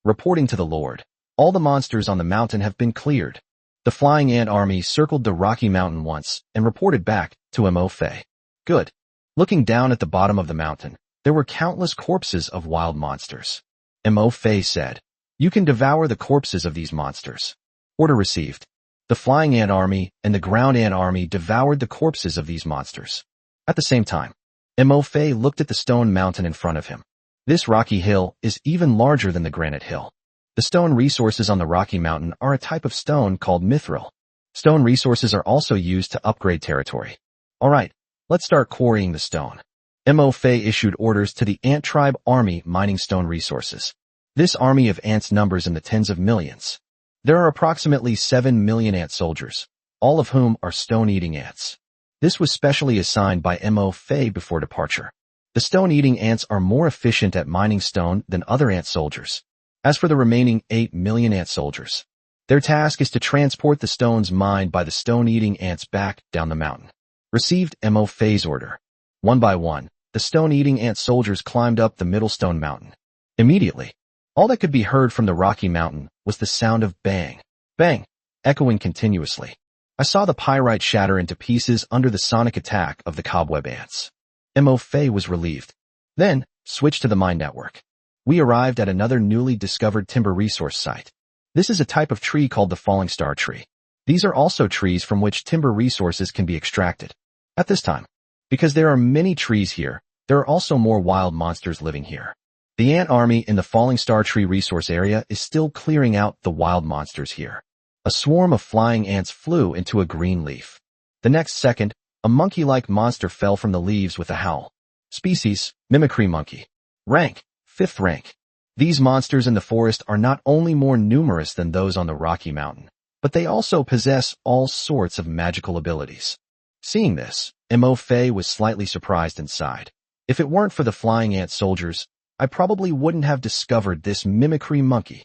Reporting to the Lord, all the monsters on the mountain have been cleared. The flying ant army circled the Rocky Mountain once and reported back to Mo Fei. Good. Looking down at the bottom of the mountain, there were countless corpses of wild monsters. Mo Fei said, "You can devour the corpses of these monsters." Order received. The flying ant army and the ground ant army devoured the corpses of these monsters. At the same time, Mo Fei looked at the stone mountain in front of him. This rocky hill is even larger than the granite hill. The stone resources on the Rocky Mountain are a type of stone called mithril. Stone resources are also used to upgrade territory. Alright, let's start quarrying the stone. Mo Fei issued orders to the ant tribe army mining stone resources. This army of ants numbers in the tens of millions. There are approximately 7 million ant soldiers, all of whom are stone-eating ants. This was specially assigned by Mo Fei before departure. The stone-eating ants are more efficient at mining stone than other ant soldiers. As for the remaining 8 million ant soldiers, their task is to transport the stones mined by the stone-eating ants back down the mountain. Received Mo Fei's order. One by one, the stone-eating ant soldiers climbed up the middle stone mountain. Immediately, all that could be heard from the Rocky Mountain was the sound of bang, bang, echoing continuously. I saw the pyrite shatter into pieces under the sonic attack of the cobweb ants. Mo Fei was relieved. Then, switched to the mine network. We arrived at another newly discovered timber resource site. This is a type of tree called the falling star tree. These are also trees from which timber resources can be extracted. At this time, because there are many trees here, there are also more wild monsters living here. The ant army in the falling star tree resource area is still clearing out the wild monsters here. A swarm of flying ants flew into a green leaf. The next second, a monkey-like monster fell from the leaves with a howl. Species, mimicry monkey. Rank, 5th rank. These monsters in the forest are not only more numerous than those on the Rocky Mountain, but they also possess all sorts of magical abilities. Seeing this, Mo Fei was slightly surprised and sighed. If it weren't for the flying ant soldiers, I probably wouldn't have discovered this mimicry monkey.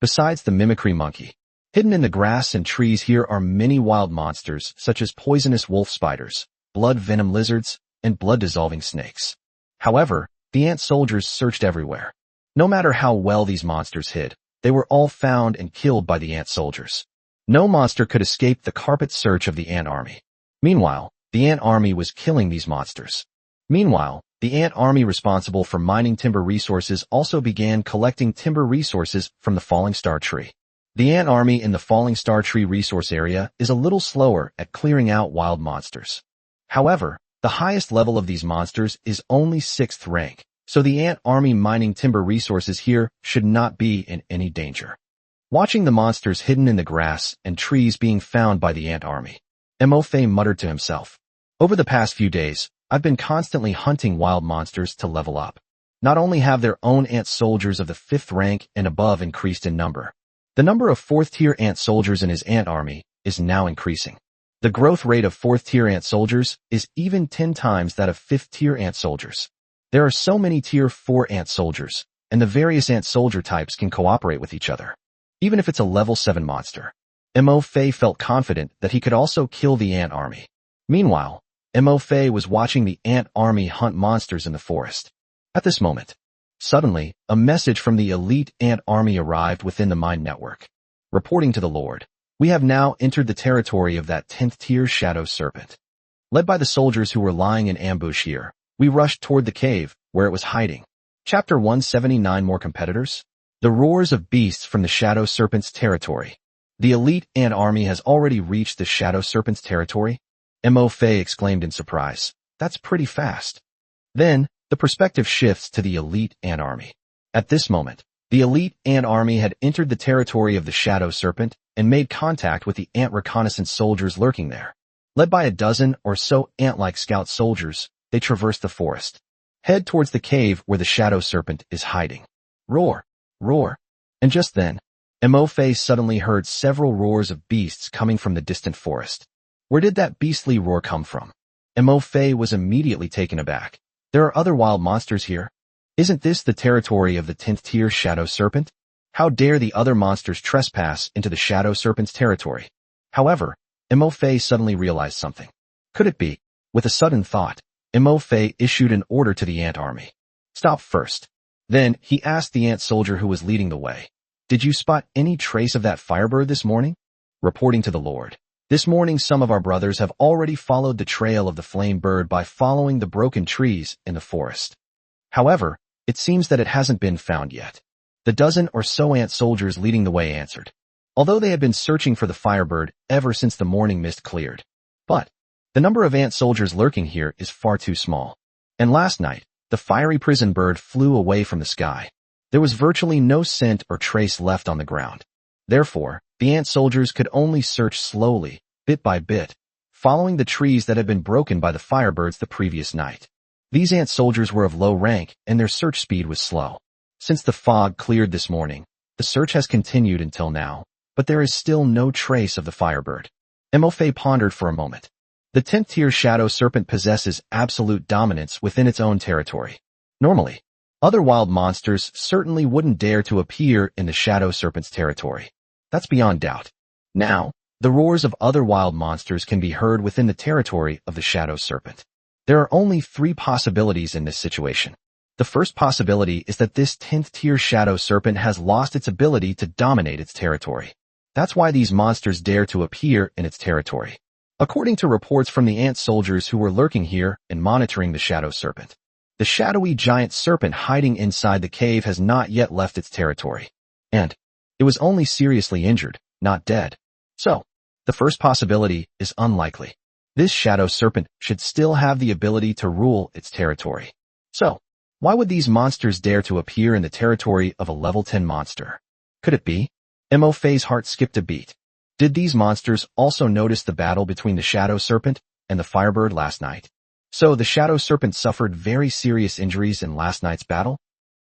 Besides the mimicry monkey, hidden in the grass and trees here are many wild monsters such as poisonous wolf spiders, blood venom lizards, and blood-dissolving snakes. However, the ant soldiers searched everywhere. No matter how well these monsters hid, they were all found and killed by the ant soldiers. No monster could escape the carpet search of the ant army. Meanwhile, the ant army was killing these monsters. Meanwhile, the ant army responsible for mining timber resources also began collecting timber resources from the falling star tree. The ant army in the falling star tree resource area is a little slower at clearing out wild monsters. However, the highest level of these monsters is only 6th rank, so the ant army mining timber resources here should not be in any danger. Watching the monsters hidden in the grass and trees being found by the ant army, Mo muttered to himself. Over the past few days, I've been constantly hunting wild monsters to level up. Not only have their own ant soldiers of the 5th rank and above increased in number, the number of 4th-tier ant soldiers in his ant army is now increasing. The growth rate of 4th-tier ant soldiers is even 10 times that of 5th-tier ant soldiers. There are so many tier 4 ant soldiers, and the various ant soldier types can cooperate with each other. Even if it's a level 7 monster, Mo felt confident that he could also kill the ant army. Meanwhile, Mo was watching the ant army hunt monsters in the forest. At this moment, suddenly, a message from the elite ant army arrived within the Mind Network. Reporting to the Lord, we have now entered the territory of that 10th tier shadow serpent. Led by the soldiers who were lying in ambush here, we rushed toward the cave, where it was hiding. Chapter 179. More competitors? The roars of beasts from the shadow serpent's territory. The elite ant army has already reached the shadow serpent's territory? Mo exclaimed in surprise. That's pretty fast. Then, the perspective shifts to the elite ant army. At this moment, the elite ant army had entered the territory of the shadow serpent and made contact with the ant reconnaissance soldiers lurking there. Led by a dozen or so ant-like scout soldiers, they traverse the forest. Head towards the cave where the shadow serpent is hiding. Roar! Roar! And just then, Mo suddenly heard several roars of beasts coming from the distant forest. Where did that beastly roar come from? Mo was immediately taken aback. There are other wild monsters here. Isn't this the territory of the 10th tier shadow serpent? How dare the other monsters trespass into the shadow serpent's territory? However, Mo suddenly realized something. Could it be? With a sudden thought, Mo issued an order to the ant army. Stop first. Then, he asked the ant soldier who was leading the way. Did you spot any trace of that firebird this morning? Reporting to the Lord. This morning some of our brothers have already followed the trail of the flame bird by following the broken trees in the forest. However, it seems that it hasn't been found yet. The dozen or so ant soldiers leading the way answered. Although they had been searching for the firebird ever since the morning mist cleared. But, the number of ant soldiers lurking here is far too small. And last night, the fiery prison bird flew away from the sky. There was virtually no scent or trace left on the ground. Therefore, the ant soldiers could only search slowly, bit by bit, following the trees that had been broken by the firebirds the previous night. These ant soldiers were of low rank, and their search speed was slow. Since the fog cleared this morning, the search has continued until now, but there is still no trace of the firebird. Mo pondered for a moment. The 10th tier shadow serpent possesses absolute dominance within its own territory. Normally, other wild monsters certainly wouldn't dare to appear in the shadow serpent's territory. That's beyond doubt. Now, the roars of other wild monsters can be heard within the territory of the shadow serpent. There are only 3 possibilities in this situation. The first possibility is that this 10th tier shadow serpent has lost its ability to dominate its territory. That's why these monsters dare to appear in its territory. According to reports from the ant soldiers who were lurking here and monitoring the shadow serpent, the shadowy giant serpent hiding inside the cave has not yet left its territory. And it was only seriously injured, not dead. So, the first possibility is unlikely. This shadow serpent should still have the ability to rule its territory. So, why would these monsters dare to appear in the territory of a level 10 monster? Could it be? Mo's heart skipped a beat. Did these monsters also notice the battle between the shadow serpent and the firebird last night? So the shadow serpent suffered very serious injuries in last night's battle?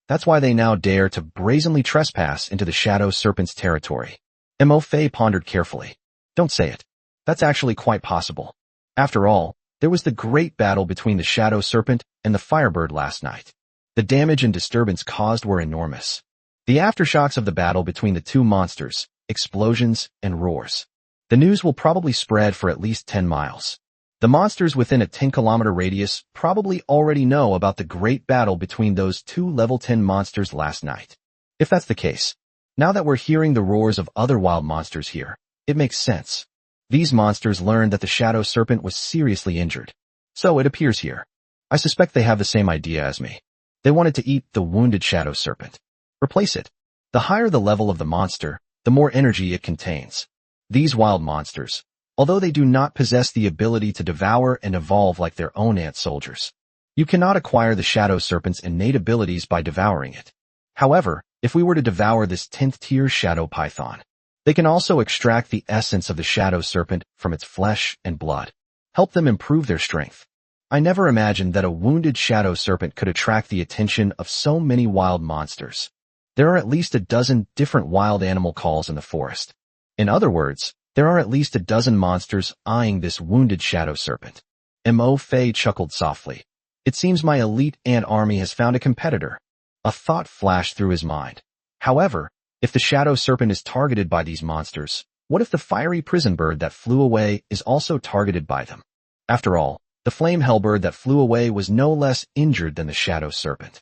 That's why they now dare to brazenly trespass into the shadow serpent's territory. Mo pondered carefully. Don't say it. That's actually quite possible. After all, there was the great battle between the shadow serpent and the firebird last night. The damage and disturbance caused were enormous. The aftershocks of the battle between the two monsters, explosions and roars. The news will probably spread for at least 10 miles. The monsters within a 10-kilometer radius probably already know about the great battle between those two level 10 monsters last night. If that's the case, now that we're hearing the roars of other wild monsters here, it makes sense. These monsters learned that the shadow serpent was seriously injured. So it appears here. I suspect they have the same idea as me. They wanted to eat the wounded shadow serpent. Replace it. The higher the level of the monster, the more energy it contains. These wild monsters, although they do not possess the ability to devour and evolve like their own ant soldiers, you cannot acquire the shadow serpent's innate abilities by devouring it. However, if we were to devour this 10th tier shadow python, They can also extract the essence of the shadow serpent from its flesh and blood, help them improve their strength. I never imagined that a wounded shadow serpent could attract the attention of so many wild monsters. There are at least a dozen different wild animal calls in the forest. In other words, there are at least a dozen monsters eyeing this wounded shadow serpent. Mo Fei chuckled softly. It seems my elite ant army has found a competitor. A thought flashed through his mind. However, if the shadow serpent is targeted by these monsters, what if the fiery prison bird that flew away is also targeted by them? After all, the flame hellbird that flew away was no less injured than the shadow serpent.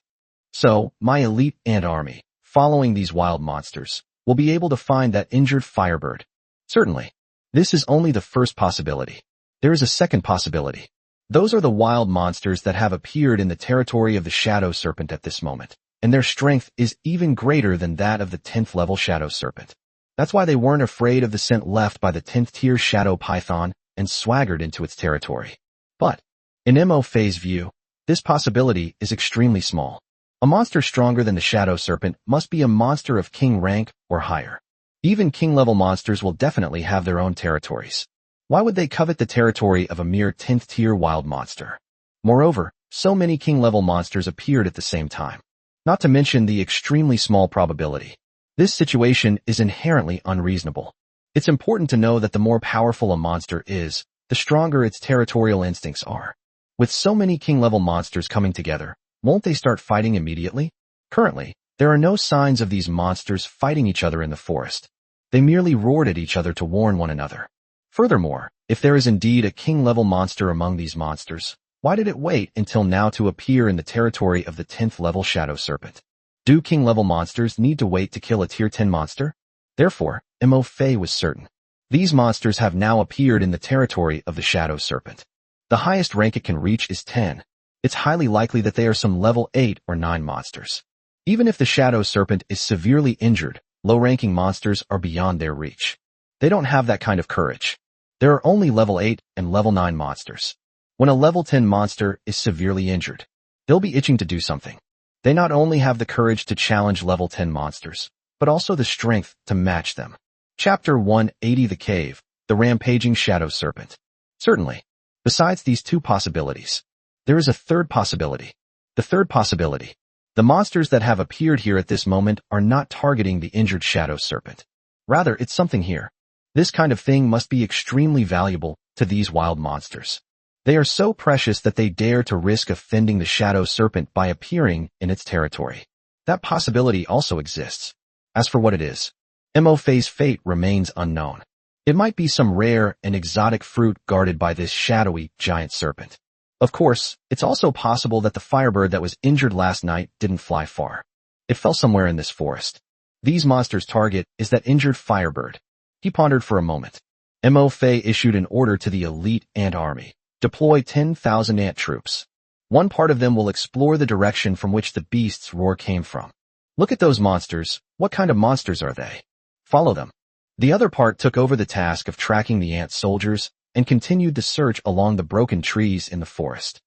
So, my elite ant army, following these wild monsters, will be able to find that injured firebird. Certainly. This is only the first possibility. There is a second possibility. Those are the wild monsters that have appeared in the territory of the shadow serpent at this moment, and their strength is even greater than that of the 10th level shadow serpent. That's why they weren't afraid of the scent left by the 10th tier shadow python and swaggered into its territory. But, in Mo Fei's view, this possibility is extremely small. A monster stronger than the shadow serpent must be a monster of king rank or higher. Even king-level monsters will definitely have their own territories. Why would they covet the territory of a mere 10th tier wild monster? Moreover, so many king-level monsters appeared at the same time. Not to mention the extremely small probability. This situation is inherently unreasonable. It's important to know that the more powerful a monster is, the stronger its territorial instincts are. With so many king-level monsters coming together, won't they start fighting immediately? Currently, there are no signs of these monsters fighting each other in the forest. They merely roared at each other to warn one another. Furthermore, if there is indeed a king-level monster among these monsters, why did it wait until now to appear in the territory of the 10th level shadow serpent? Do king-level monsters need to wait to kill a tier 10 monster? Therefore, Mo Fei was certain. These monsters have now appeared in the territory of the shadow serpent. The highest rank it can reach is 10. It's highly likely that they are some level 8 or 9 monsters. Even if the shadow serpent is severely injured, low-ranking monsters are beyond their reach. They don't have that kind of courage. There are only level 8 and level 9 monsters. When a level 10 monster is severely injured, they'll be itching to do something. They not only have the courage to challenge level 10 monsters, but also the strength to match them. Chapter 180 The Cave, the Rampaging Shadow Serpent. Certainly. Besides these two possibilities, there is a third possibility. The third possibility. The monsters that have appeared here at this moment are not targeting the injured shadow serpent. Rather, it's something here. This kind of thing must be extremely valuable to these wild monsters. They are so precious that they dare to risk offending the shadow serpent by appearing in its territory. That possibility also exists. As for what it is, Mo Fei's fate remains unknown. It might be some rare and exotic fruit guarded by this shadowy giant serpent. Of course, it's also possible that the firebird that was injured last night didn't fly far. It fell somewhere in this forest. These monsters' target is that injured firebird. He pondered for a moment. Mo Fei issued an order to the elite ant army. Deploy 10,000 ant troops. One part of them will explore the direction from which the beast's roar came from. Look at those monsters. What kind of monsters are they? Follow them. The other part took over the task of tracking the ant soldiers and continued the search along the broken trees in the forest.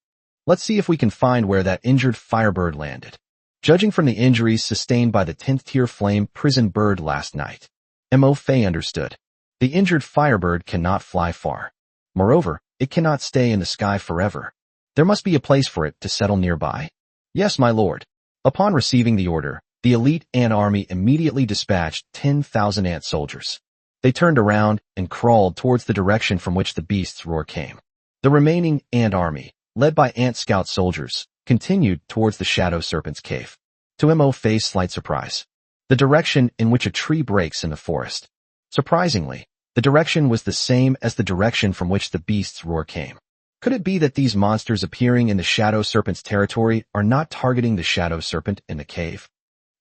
Let's see if we can find where that injured firebird landed. Judging from the injuries sustained by the 10th tier flame prison bird last night, Mo Fei understood. The injured firebird cannot fly far. Moreover, it cannot stay in the sky forever. There must be a place for it to settle nearby. Yes, my lord. Upon receiving the order, the elite ant army immediately dispatched 10,000 ant soldiers. They turned around and crawled towards the direction from which the beast's roar came. The remaining ant army, led by ant scout soldiers, continued towards the shadow serpent's cave. To Mo Fei's slight surprise, the direction in which a tree breaks in the forest. Surprisingly, the direction was the same as the direction from which the beast's roar came. Could it be that these monsters appearing in the shadow serpent's territory are not targeting the shadow serpent in the cave?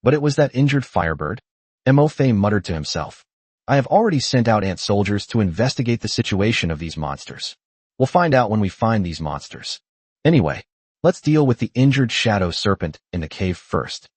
But it was that injured firebird? Mo Fei muttered to himself. I have already sent out ant soldiers to investigate the situation of these monsters. We'll find out when we find these monsters. Anyway, let's deal with the injured shadow serpent in the cave first.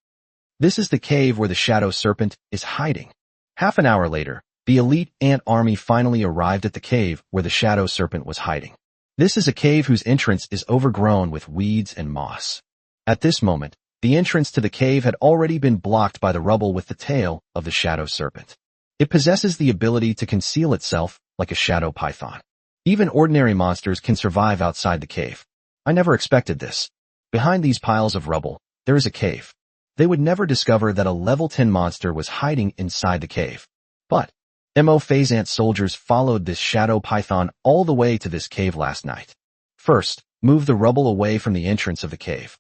This is the cave where the shadow serpent is hiding. Half an hour later, the elite ant army finally arrived at the cave where the shadow serpent was hiding. This is a cave whose entrance is overgrown with weeds and moss. At this moment, the entrance to the cave had already been blocked by the rubble with the tail of the shadow serpent. It possesses the ability to conceal itself like a shadow python. Even ordinary monsters can survive outside the cave. I never expected this. Behind these piles of rubble, there is a cave. They would never discover that a level 10 monster was hiding inside the cave. But Phase ant soldiers followed this shadow python all the way to this cave last night. First, move the rubble away from the entrance of the cave.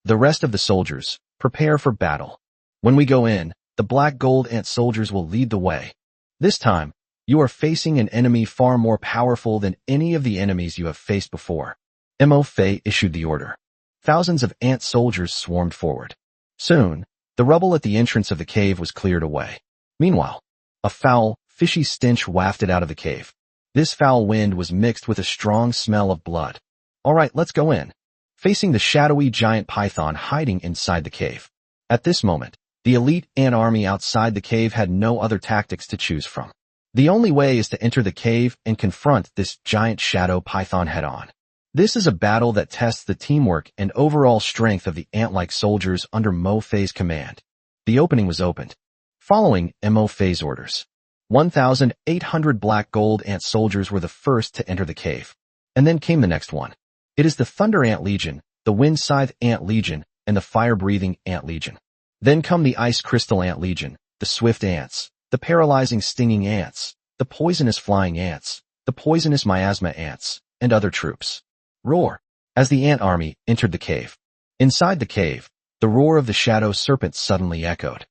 The rest of the soldiers, prepare for battle. When we go in, the black gold ant soldiers will lead the way. This time, you are facing an enemy far more powerful than any of the enemies you have faced before. Faye issued the order. Thousands of ant soldiers swarmed forward. Soon, the rubble at the entrance of the cave was cleared away. Meanwhile, a foul, fishy stench wafted out of the cave. This foul wind was mixed with a strong smell of blood. All right, let's go in. Facing the shadowy giant python hiding inside the cave. At this moment, the elite ant army outside the cave had no other tactics to choose from. The only way is to enter the cave and confront this giant shadow python head-on. This is a battle that tests the teamwork and overall strength of the ant-like soldiers under Faye's command. The opening was opened. Following Faye's orders, 1,800 black gold ant soldiers were the first to enter the cave. And then came the next one. It is the Thunder Ant Legion, the Wind Scythe Ant Legion, and the Fire-Breathing Ant Legion. Then come the Ice Crystal Ant Legion, the Swift Ants, the Paralyzing Stinging Ants, the Poisonous Flying Ants, the Poisonous Miasma Ants, and other troops. Roar! As the ant army entered the cave. Inside the cave, the roar of the shadow serpent suddenly echoed.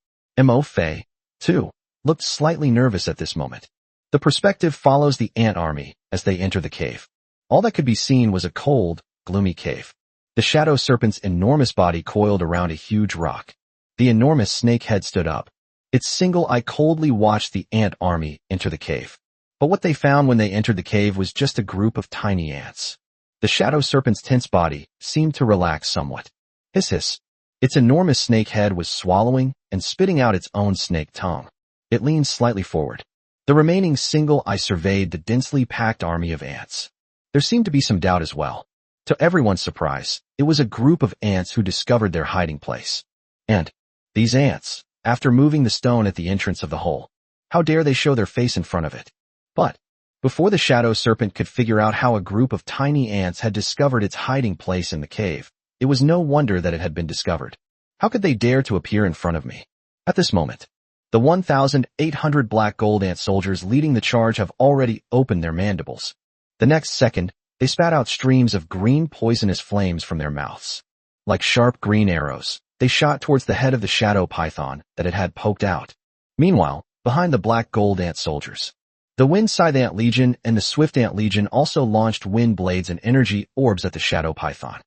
Faye, too, looked slightly nervous at this moment. The perspective follows the ant army as they enter the cave. All that could be seen was a cold, gloomy cave. The shadow serpent's enormous body coiled around a huge rock. The enormous snake head stood up. Its single eye coldly watched the ant army enter the cave. But what they found when they entered the cave was just a group of tiny ants. The shadow serpent's tense body seemed to relax somewhat. Hiss hiss. Its enormous snake head was swallowing and spitting out its own snake tongue. It leaned slightly forward. The remaining single eye surveyed the densely packed army of ants. There seemed to be some doubt as well. To everyone's surprise, it was a group of ants who discovered their hiding place. And these ants, after moving the stone at the entrance of the hole, how dare they show their face in front of it? But before the shadow serpent could figure out how a group of tiny ants had discovered its hiding place in the cave, it was no wonder that it had been discovered. How could they dare to appear in front of me? At this moment, the 1,800 black gold ant soldiers leading the charge have already opened their mandibles. The next second, they spat out streams of green poisonous flames from their mouths. Like sharp green arrows, they shot towards the head of the shadow python that it had poked out. Meanwhile, behind the black gold ant soldiers, the Wind Scythe Ant Legion and the Swift Ant Legion also launched wind blades and energy orbs at the shadow python.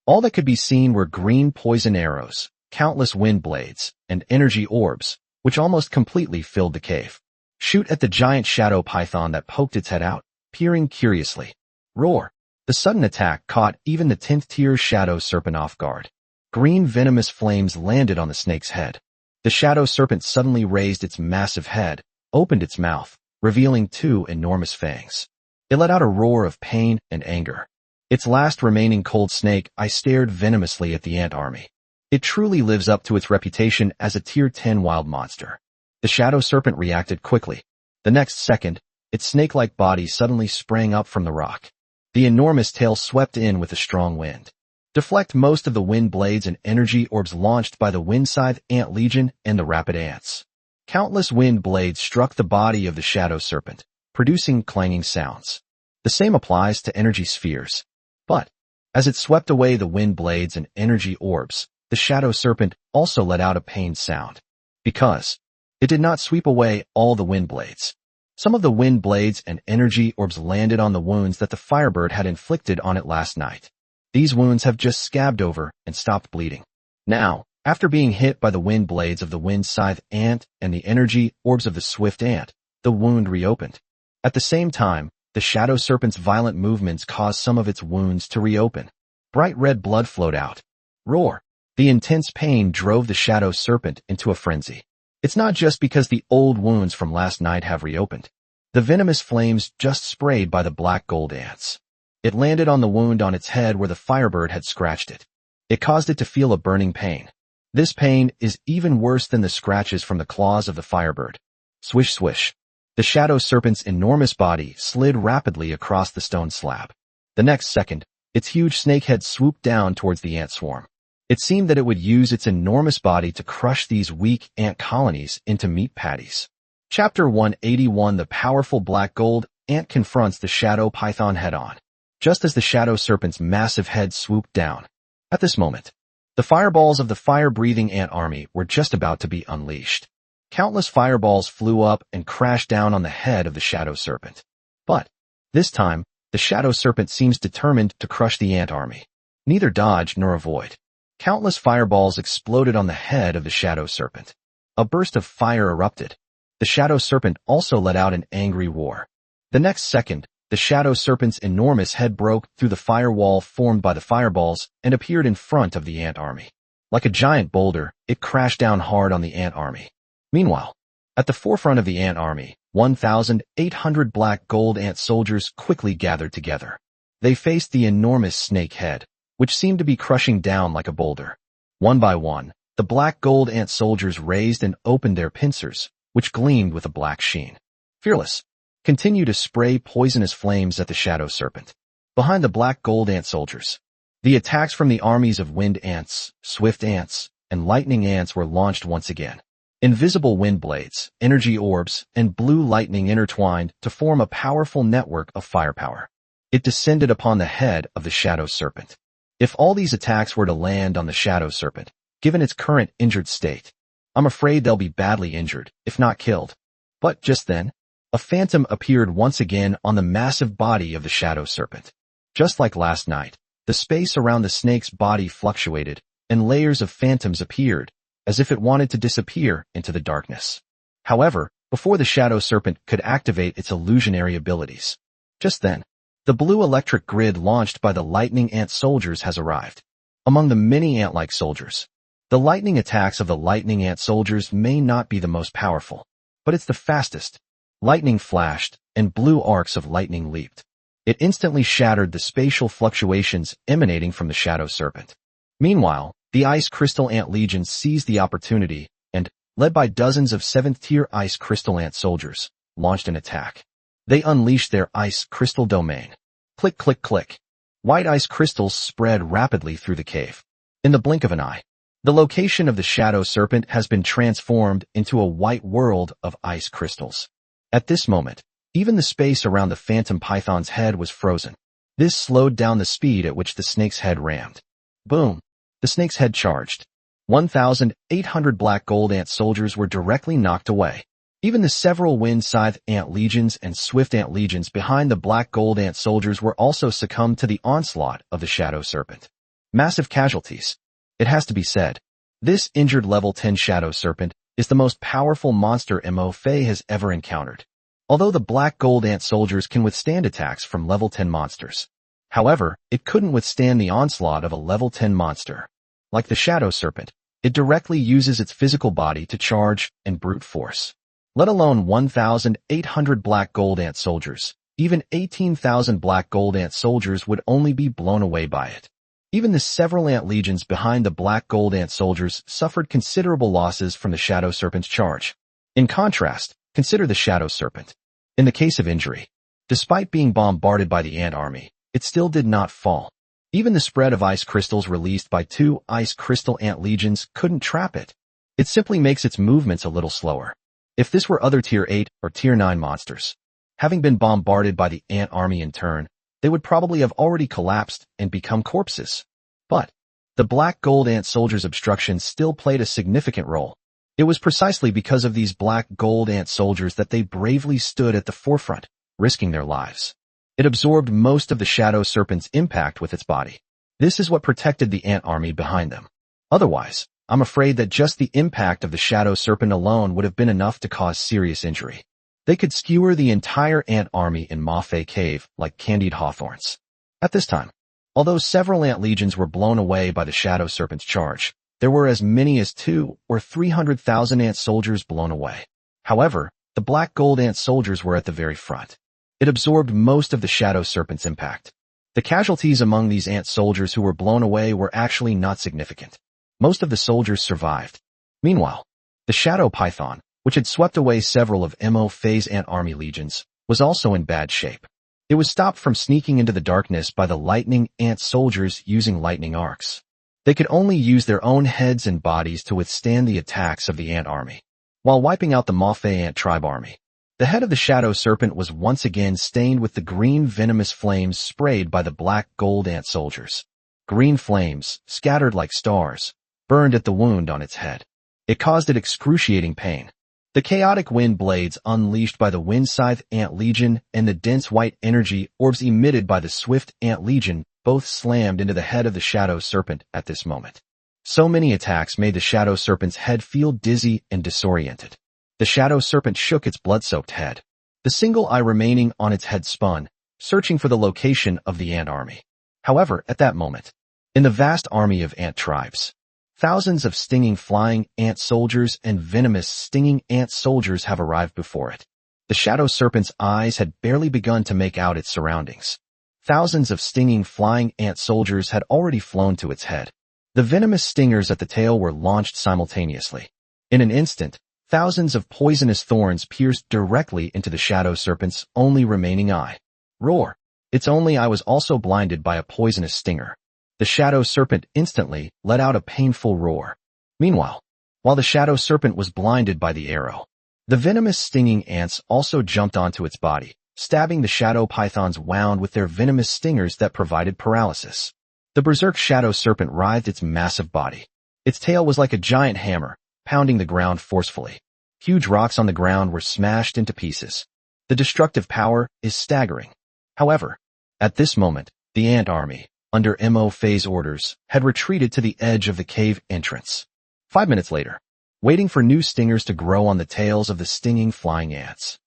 All that could be seen were green poison arrows, countless wind blades, and energy orbs, which almost completely filled the cave. Shoot at the giant shadow python that poked its head out, peering curiously. Roar! The sudden attack caught even the 10th tier shadow serpent off guard. Green venomous flames landed on the snake's head. The shadow serpent suddenly raised its massive head, opened its mouth, revealing 2 enormous fangs. It let out a roar of pain and anger. Its last remaining cold snake eye stared venomously at the ant army. It truly lives up to its reputation as a tier 10 wild monster. The shadow serpent reacted quickly. The next second, its snake-like body suddenly sprang up from the rock. The enormous tail swept in with a strong wind. Deflect most of the wind blades and energy orbs launched by the Wind Scythe Ant Legion and the Rapid Ants. Countless wind blades struck the body of the shadow serpent, producing clanging sounds. The same applies to energy spheres. But as it swept away the wind blades and energy orbs, the shadow serpent also let out a pained sound. Because it did not sweep away all the wind blades. Some of the wind blades and energy orbs landed on the wounds that the Firebird had inflicted on it last night. These wounds have just scabbed over and stopped bleeding. Now, after being hit by the wind blades of the Wind Scythe Ant and the energy orbs of the Swift Ant, the wound reopened. At the same time, the shadow serpent's violent movements caused some of its wounds to reopen. Bright red blood flowed out. Roar! The intense pain drove the shadow serpent into a frenzy. It's not just because the old wounds from last night have reopened. The venomous flames just sprayed by the black gold ants. It landed on the wound on its head where the Firebird had scratched it. It caused it to feel a burning pain. This pain is even worse than the scratches from the claws of the Firebird. Swish swish. The shadow serpent's enormous body slid rapidly across the stone slab. The next second, its huge snake head swooped down towards the ant swarm. It seemed that it would use its enormous body to crush these weak ant colonies into meat patties. Chapter 181. The powerful black gold ant confronts the shadow python head-on. Just as the shadow serpent's massive head swooped down. At this moment, the fireballs of the fire-breathing ant army were just about to be unleashed. Countless fireballs flew up and crashed down on the head of the shadow serpent. But, this time, the shadow serpent seems determined to crush the ant army. Neither dodge nor avoid. Countless fireballs exploded on the head of the shadow serpent. A burst of fire erupted. The shadow serpent also let out an angry roar. The next second, the shadow serpent's enormous head broke through the firewall formed by the fireballs and appeared in front of the ant army. Like a giant boulder, it crashed down hard on the ant army. Meanwhile, at the forefront of the ant army, 1,800 black gold ant soldiers quickly gathered together. They faced the enormous snake head, which seemed to be crushing down like a boulder. One by one, the black gold ant soldiers raised and opened their pincers, which gleamed with a black sheen. Fearless, continue to spray poisonous flames at the shadow serpent. Behind the black gold ant soldiers, the attacks from the armies of wind ants, swift ants, and lightning ants were launched once again. Invisible wind blades, energy orbs, and blue lightning intertwined to form a powerful network of firepower. It descended upon the head of the shadow serpent. If all these attacks were to land on the shadow serpent, given its current injured state, I'm afraid they'll be badly injured, if not killed. But just then, a phantom appeared once again on the massive body of the shadow serpent. Just like last night, the space around the snake's body fluctuated, and layers of phantoms appeared, as if it wanted to disappear into the darkness. However, before the shadow serpent could activate its illusionary abilities. Just then, the blue electric grid launched by the lightning ant soldiers has arrived. Among the many ant-like soldiers, the lightning attacks of the lightning ant soldiers may not be the most powerful, but it's the fastest. Lightning flashed, and blue arcs of lightning leaped. It instantly shattered the spatial fluctuations emanating from the shadow serpent. Meanwhile, the Ice Crystal Ant Legion seized the opportunity and, led by dozens of 7th-tier Ice Crystal Ant soldiers, launched an attack. They unleashed their Ice Crystal Domain. Click, click, click. White ice crystals spread rapidly through the cave. In the blink of an eye, the location of the shadow serpent has been transformed into a white world of ice crystals. At this moment, even the space around the phantom python's head was frozen. This slowed down the speed at which the snake's head rammed. Boom! The snake's head charged. 1,800 black gold ant soldiers were directly knocked away. Even the several wind scythe ant legions and swift ant legions behind the black gold ant soldiers were also succumbed to the onslaught of the shadow serpent. Massive casualties. It has to be said, this injured level 10 shadow serpent is the most powerful monster Mo Fei has ever encountered. Although the black gold ant soldiers can withstand attacks from level 10 monsters. However, it couldn't withstand the onslaught of a level 10 monster. Like the shadow serpent, it directly uses its physical body to charge and brute force. Let alone 1,800 black gold ant soldiers, even 18,000 black gold ant soldiers would only be blown away by it. Even the several ant legions behind the black gold ant soldiers suffered considerable losses from the shadow serpent's charge. In contrast, consider the shadow serpent. In the case of injury, despite being bombarded by the ant army, it still did not fall. Even the spread of ice crystals released by 2 ice crystal ant legions couldn't trap it. It simply makes its movements a little slower. If this were other tier 8 or tier 9 monsters, having been bombarded by the ant army in turn, they would probably have already collapsed and become corpses. But the black gold ant soldiers' obstruction still played a significant role. It was precisely because of these black gold ant soldiers that they bravely stood at the forefront, risking their lives. It absorbed most of the shadow serpent's impact with its body. This is what protected the ant army behind them. Otherwise, I'm afraid that just the impact of the shadow serpent alone would have been enough to cause serious injury. They could skewer the entire ant army in Ma Fei Cave like candied hawthorns. At this time, although several ant legions were blown away by the shadow serpent's charge, there were as many as 200,000 or 300,000 ant soldiers blown away. However, the black gold ant soldiers were at the very front. It absorbed most of the shadow serpent's impact. The casualties among these ant soldiers who were blown away were actually not significant. Most of the soldiers survived. Meanwhile, the shadow python, which had swept away several of Mo Fei's ant army legions, was also in bad shape. It was stopped from sneaking into the darkness by the lightning ant soldiers using lightning arcs. They could only use their own heads and bodies to withstand the attacks of the ant army, while wiping out the Mafei ant tribe army. The head of the shadow serpent was once again stained with the green venomous flames sprayed by the black gold ant soldiers. Green flames, scattered like stars, burned at the wound on its head. It caused it excruciating pain. The chaotic wind blades unleashed by the wind scythe ant legion and the dense white energy orbs emitted by the swift ant legion both slammed into the head of the shadow serpent at this moment. So many attacks made the shadow serpent's head feel dizzy and disoriented. The shadow serpent shook its blood-soaked head. The single eye remaining on its head spun, searching for the location of the ant army. However, at that moment, in the vast army of ant tribes, thousands of stinging flying ant soldiers and venomous stinging ant soldiers have arrived before it. The shadow serpent's eyes had barely begun to make out its surroundings. Thousands of stinging flying ant soldiers had already flown to its head. The venomous stingers at the tail were launched simultaneously. In an instant, thousands of poisonous thorns pierced directly into the shadow serpent's only remaining eye. Roar! Its only eye was also blinded by a poisonous stinger. The shadow serpent instantly let out a painful roar. Meanwhile, while the shadow serpent was blinded by the arrow, the venomous stinging ants also jumped onto its body, stabbing the shadow python's wound with their venomous stingers that provided paralysis. The berserk shadow serpent writhed its massive body. Its tail was like a giant hammer, pounding the ground forcefully. Huge rocks on the ground were smashed into pieces. The destructive power is staggering. However, at this moment, the ant army, under Mo Fei's orders, had retreated to the edge of the cave entrance. 5 minutes later, waiting for new stingers to grow on the tails of the stinging flying ants.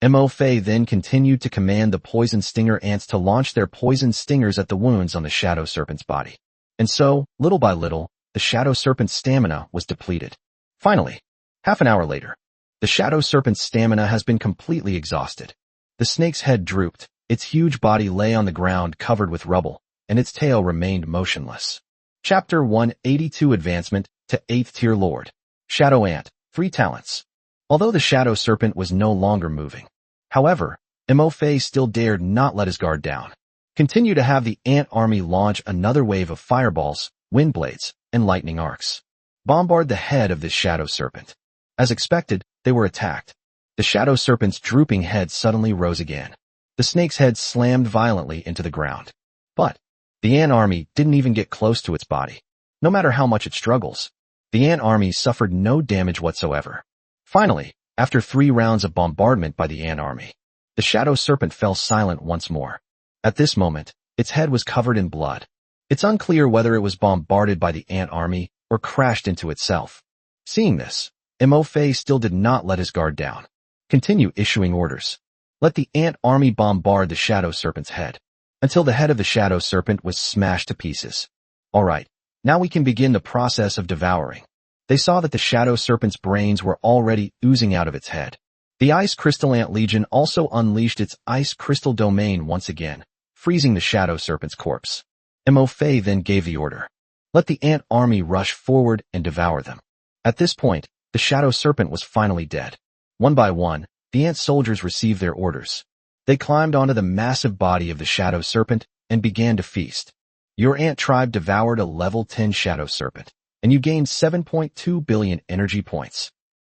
Mo Fei then continued to command the poison stinger ants to launch their poison stingers at the wounds on the shadow serpent's body. And so, little by little, the shadow serpent's stamina was depleted. Finally, half an hour later, the shadow serpent's stamina has been completely exhausted. The snake's head drooped, its huge body lay on the ground covered with rubble, and its tail remained motionless. Chapter 182 Advancement to 8th Tier Lord. Shadow Ant, 3 talents. Although the shadow serpent was no longer moving, however, Mo Fei still dared not let his guard down. Continue to have the ant army launch another wave of fireballs, wind blades, and lightning arcs. Bombard the head of this shadow serpent. As expected, they were attacked. The shadow serpent's drooping head suddenly rose again. The snake's head slammed violently into the ground. But the ant army didn't even get close to its body. No matter how much it struggles, the ant army suffered no damage whatsoever. Finally, after 3 rounds of bombardment by the ant army, the shadow serpent fell silent once more. At this moment, its head was covered in blood. It's unclear whether it was bombarded by the ant army or crashed into itself. Seeing this, Mo Fei still did not let his guard down. Continue issuing orders. Let the ant army bombard the shadow serpent's head, until the head of the shadow serpent was smashed to pieces. Alright, now we can begin the process of devouring. They saw that the shadow serpent's brains were already oozing out of its head. The Ice Crystal Ant Legion also unleashed its Ice Crystal Domain once again, freezing the shadow serpent's corpse. Mo Fei then gave the order. Let the ant army rush forward and devour them. At this point, the shadow serpent was finally dead. One by one, the ant soldiers received their orders. They climbed onto the massive body of the shadow serpent and began to feast. Your ant tribe devoured a level 10 shadow serpent, and you gained 7.2 billion energy points.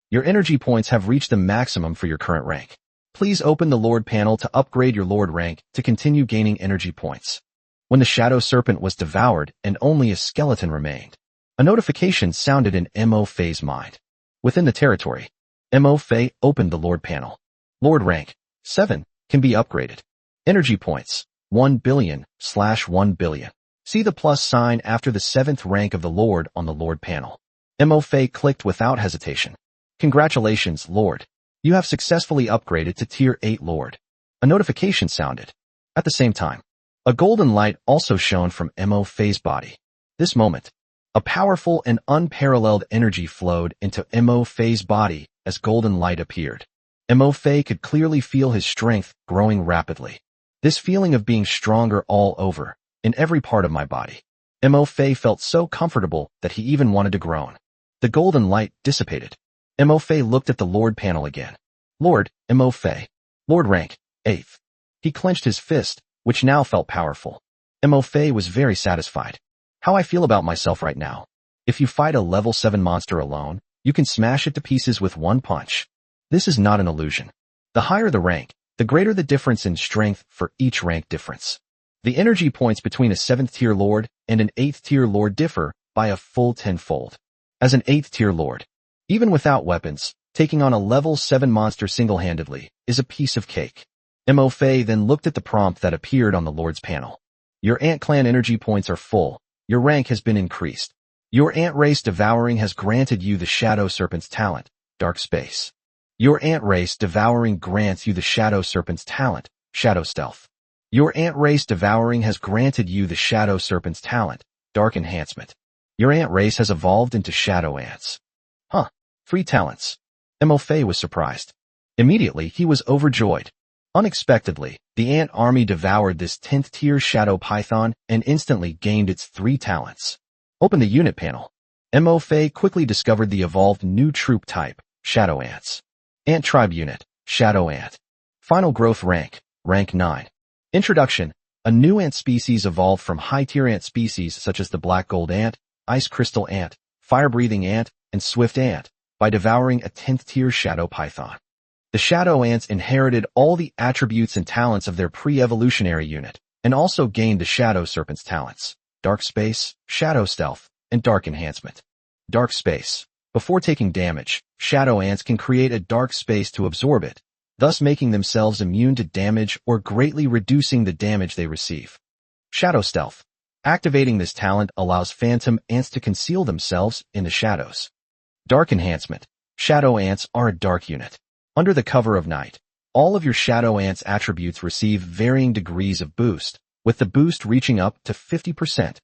Your energy points have reached the maximum for your current rank. Please open the Lord panel to upgrade your Lord rank to continue gaining energy points. When the shadow serpent was devoured and only a skeleton remained, a notification sounded in Mo Fei's mind. Within the territory, Mo Fei opened the Lord panel. Lord rank, 7, can be upgraded. Energy points, 1 billion/1 billion. See the plus sign after the 7th rank of the Lord on the Lord panel. Mo Fei clicked without hesitation. Congratulations, Lord. You have successfully upgraded to Tier 8 Lord. A notification sounded. At the same time, a golden light also shone from Mo Fei's body. This moment, a powerful and unparalleled energy flowed into Mo Fei's body as golden light appeared. Mo Fei could clearly feel his strength growing rapidly. This feeling of being stronger all over, in every part of my body. Mo Fei felt so comfortable that he even wanted to groan. The golden light dissipated. Mo Fei looked at the Lord panel again. Lord, Mo Fei. Lord rank, 8th. He clenched his fist, which now felt powerful. Mo Fei was very satisfied. How I feel about myself right now. If you fight a level 7 monster alone, you can smash it to pieces with one punch. This is not an illusion. The higher the rank, the greater the difference in strength for each rank difference. The energy points between a 7th tier lord and an 8th tier lord differ by a full 10-fold. As an 8th tier lord, even without weapons, taking on a level 7 monster single-handedly is a piece of cake. Mo Fei then looked at the prompt that appeared on the Lord's panel. Your Ant Clan energy points are full. Your rank has been increased. Your Ant Race Devouring has granted you the Shadow Serpent's talent, Dark Space. Your Ant Race Devouring grants you the Shadow Serpent's talent, Shadow Stealth. Your Ant Race Devouring has granted you the Shadow Serpent's talent, Dark Enhancement. Your Ant Race has evolved into Shadow Ants. 3 talents. Mo Fei was surprised. Immediately, he was overjoyed. Unexpectedly, the ant army devoured this 10th tier Shadow Python and instantly gained its 3 talents. Open the unit panel. Mo Fei quickly discovered the evolved new troop type, Shadow Ants. Ant Tribe Unit, Shadow Ant. Final growth rank, rank 9. Introduction. A new ant species evolved from high-tier ant species such as the black gold ant, ice crystal ant, fire-breathing ant, and swift ant, by devouring a 10th tier Shadow Python. The Shadow Ants inherited all the attributes and talents of their pre-evolutionary unit, and also gained the Shadow Serpent's talents, Dark Space, Shadow Stealth, and Dark Enhancement. Dark Space. Before taking damage, Shadow Ants can create a dark space to absorb it, thus making themselves immune to damage or greatly reducing the damage they receive. Shadow Stealth. Activating this talent allows Phantom Ants to conceal themselves in the shadows. Dark Enhancement. Shadow Ants are a dark unit. Under the cover of night, all of your Shadow Ants attributes receive varying degrees of boost, with the boost reaching up to 50%.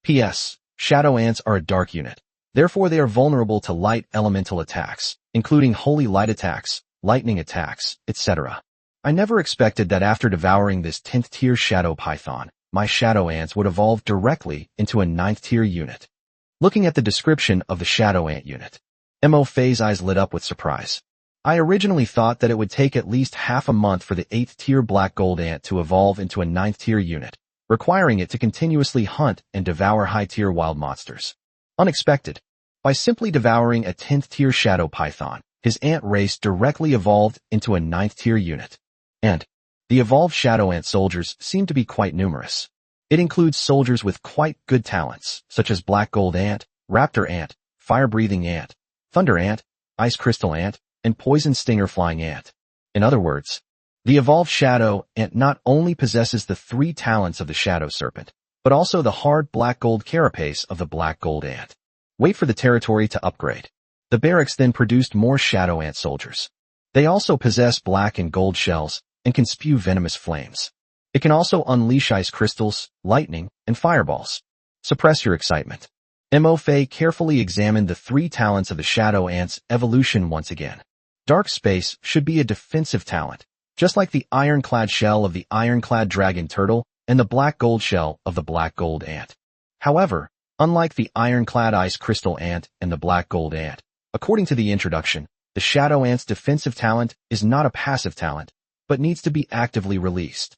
P.S. Shadow Ants are a dark unit. Therefore, they are vulnerable to light elemental attacks, including holy light attacks, lightning attacks, etc. I never expected that after devouring this 10th tier Shadow Python, my Shadow Ants would evolve directly into a 9th tier unit. Looking at the description of the Shadow Ant unit, Mo Fei's eyes lit up with surprise. I originally thought that it would take at least half a month for the 8th tier Black Gold Ant to evolve into a 9th tier unit, requiring it to continuously hunt and devour high tier wild monsters. Unexpected. By simply devouring a 10th tier Shadow Python, his ant race directly evolved into a 9th tier unit. And the evolved Shadow Ant soldiers seem to be quite numerous. It includes soldiers with quite good talents, such as Black Gold Ant, Raptor Ant, Fire-Breathing Ant, Thunder Ant, Ice Crystal Ant, and Poison Stinger Flying Ant. In other words, the evolved Shadow Ant not only possesses the 3 talents of the Shadow Serpent, but also the hard black gold carapace of the Black Gold Ant. Wait for the territory to upgrade. The barracks then produced more Shadow Ant soldiers. They also possess black and gold shells and can spew venomous flames. It can also unleash ice crystals, lightning, and fireballs. Suppress your excitement. Mo Fei carefully examined the 3 talents of the Shadow Ant's evolution once again. Dark Space should be a defensive talent, just like the ironclad shell of the ironclad dragon turtle and the black gold shell of the black gold ant. However, unlike the ironclad ice crystal ant and the black gold ant, according to the introduction, the Shadow Ant's defensive talent is not a passive talent, but needs to be actively released.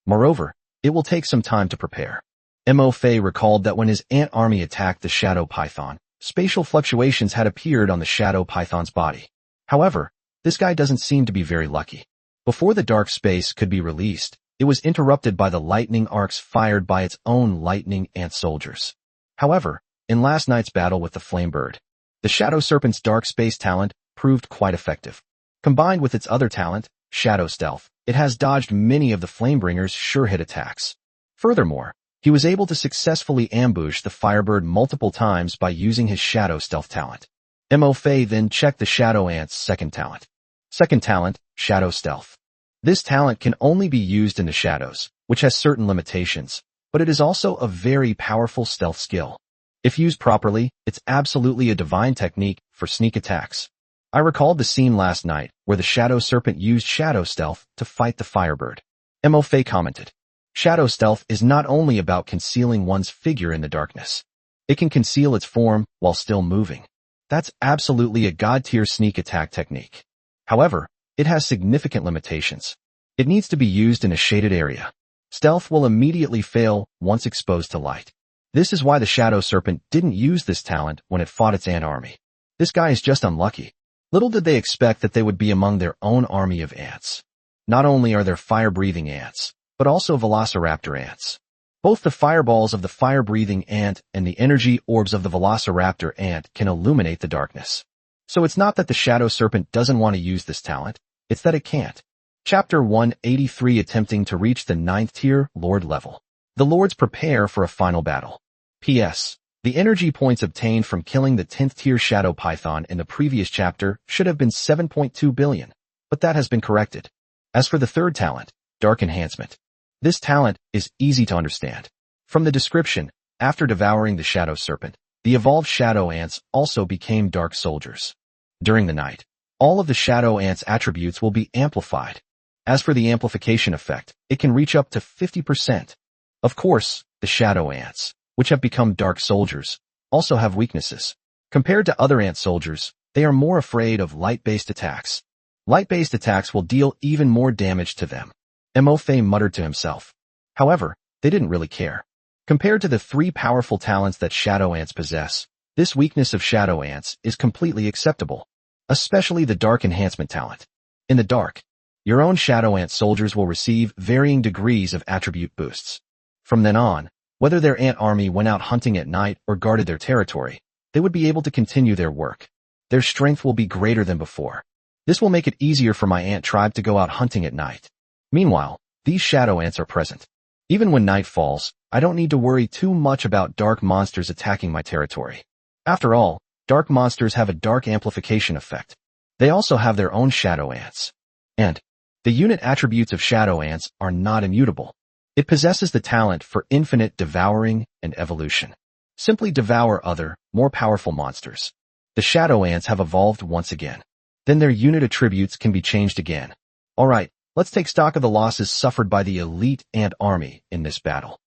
Moreover, it will take some time to prepare. Mo Fei recalled that when his ant army attacked the Shadow Python, spatial fluctuations had appeared on the Shadow Python's body. However, this guy doesn't seem to be very lucky. Before the dark space could be released, it was interrupted by the lightning arcs fired by its own lightning ant soldiers. However, in last night's battle with the Flame Bird, the Shadow Serpent's dark space talent proved quite effective. Combined with its other talent, Shadow Stealth, it has dodged many of the Flamebringer's sure-hit attacks. Furthermore, he was able to successfully ambush the Firebird multiple times by using his Shadow Stealth talent. Mo Fei then checked the Shadow Ant's second talent. Second talent, Shadow Stealth. This talent can only be used in the shadows, which has certain limitations, but it is also a very powerful stealth skill. If used properly, it's absolutely a divine technique for sneak attacks. I recalled the scene last night where the Shadow Serpent used Shadow Stealth to fight the Firebird. Mo Fei commented, Shadow Stealth is not only about concealing one's figure in the darkness. It can conceal its form while still moving. That's absolutely a god-tier sneak attack technique. However, it has significant limitations. It needs to be used in a shaded area. Stealth will immediately fail once exposed to light. This is why the Shadow Serpent didn't use this talent when it fought its ant army. This guy is just unlucky. Little did they expect that they would be among their own army of ants. Not only are there fire-breathing ants, but also velociraptor ants. Both the fireballs of the fire-breathing ant and the energy orbs of the velociraptor ant can illuminate the darkness. So it's not that the Shadow Serpent doesn't want to use this talent, it's that it can't. Chapter 183 Attempting to reach the 9th tier Lord level. The Lords prepare for a final battle. P.S. The energy points obtained from killing the 10th tier Shadow Python in the previous chapter should have been 7.2 billion, but that has been corrected. As for the third talent, Dark Enhancement. This talent is easy to understand. From the description, after devouring the Shadow Serpent, the evolved Shadow Ants also became Dark Soldiers. During the night, all of the Shadow Ants' attributes will be amplified. As for the amplification effect, it can reach up to 50%. Of course, the Shadow Ants, which have become Dark Soldiers, also have weaknesses. Compared to other ant soldiers, they are more afraid of light-based attacks. Light-based attacks will deal even more damage to them. Mofe muttered to himself. However, they didn't really care. Compared to the 3 powerful talents that Shadow Ants possess, this weakness of Shadow Ants is completely acceptable. Especially the Dark Enhancement talent. In the dark, your own Shadow Ant soldiers will receive varying degrees of attribute boosts. From then on, whether their ant army went out hunting at night or guarded their territory, they would be able to continue their work. Their strength will be greater than before. This will make it easier for my ant tribe to go out hunting at night. Meanwhile, these Shadow Ants are present. Even when night falls, I don't need to worry too much about dark monsters attacking my territory. After all, dark monsters have a dark amplification effect. They also have their own Shadow Ants. And the unit attributes of Shadow Ants are not immutable. It possesses the talent for infinite devouring and evolution. Simply devour other, more powerful monsters. The Shadow Ants have evolved once again. Then their unit attributes can be changed again. Alright, let's take stock of the losses suffered by the elite ant army in this battle.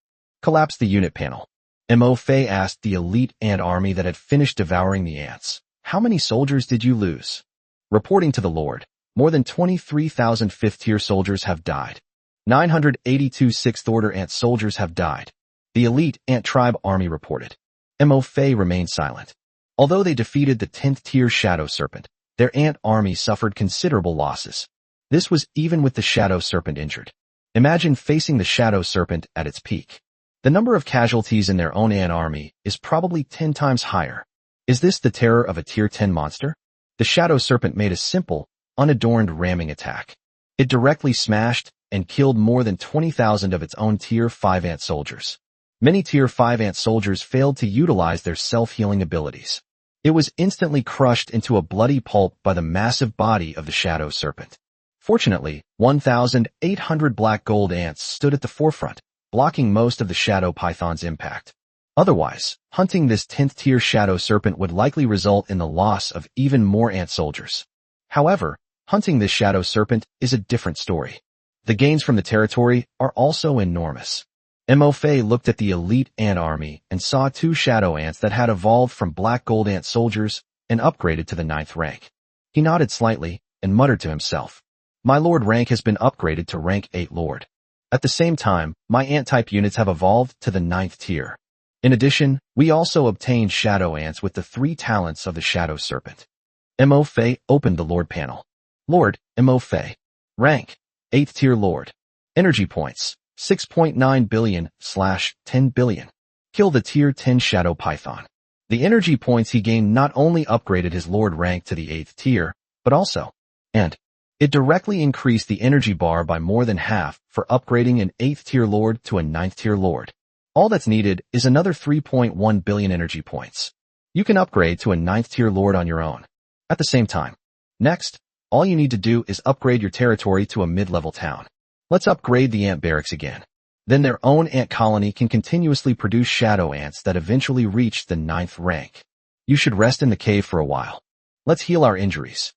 Collapse the unit panel. Mofe asked the elite ant army that had finished devouring the ants. How many soldiers did you lose? Reporting to the Lord, more than 23,000 5th-tier soldiers have died. 982 6th-order ant soldiers have died. The elite ant tribe army reported. Mofe remained silent. Although they defeated the 10th-tier Shadow Serpent, their ant army suffered considerable losses. This was even with the Shadow Serpent injured. Imagine facing the Shadow Serpent at its peak. The number of casualties in their own ant army is probably 10 times higher. Is this the terror of a tier 10 monster? The Shadow Serpent made a simple, unadorned ramming attack. It directly smashed and killed more than 20,000 of its own tier 5 ant soldiers. Many tier 5 ant soldiers failed to utilize their self-healing abilities. It was instantly crushed into a bloody pulp by the massive body of the Shadow Serpent. Fortunately, 1,800 black gold ants stood at the forefront, blocking most of the Shadow Python's impact. Otherwise, hunting this 10th tier Shadow Serpent would likely result in the loss of even more ant soldiers. However, hunting this Shadow Serpent is a different story. The gains from the territory are also enormous. Mofe looked at the elite ant army and saw 2 Shadow Ants that had evolved from black gold ant soldiers and upgraded to the 9th rank. He nodded slightly and muttered to himself. My Lord rank has been upgraded to rank 8 Lord. At the same time, my ant-type units have evolved to the 9th tier. In addition, we also obtained Shadow Ants with the 3 talents of the Shadow Serpent. Mofe opened the Lord panel. Lord, Mofe. Rank, 8th tier Lord. Energy points, 6.9 billion/10 billion. Kill the tier 10 Shadow Python. The energy points he gained not only upgraded his Lord rank to the 8th tier, but also, and it directly increased the energy bar by more than half for upgrading an 8th tier Lord to a 9th tier Lord. All that's needed is another 3.1 billion energy points. You can upgrade to a 9th tier Lord on your own. At the same time. Next, all you need to do is upgrade your territory to a mid-level town. Let's upgrade the ant barracks again. Then their own ant colony can continuously produce Shadow Ants that eventually reach the 9th rank. You should rest in the cave for a while. Let's heal our injuries.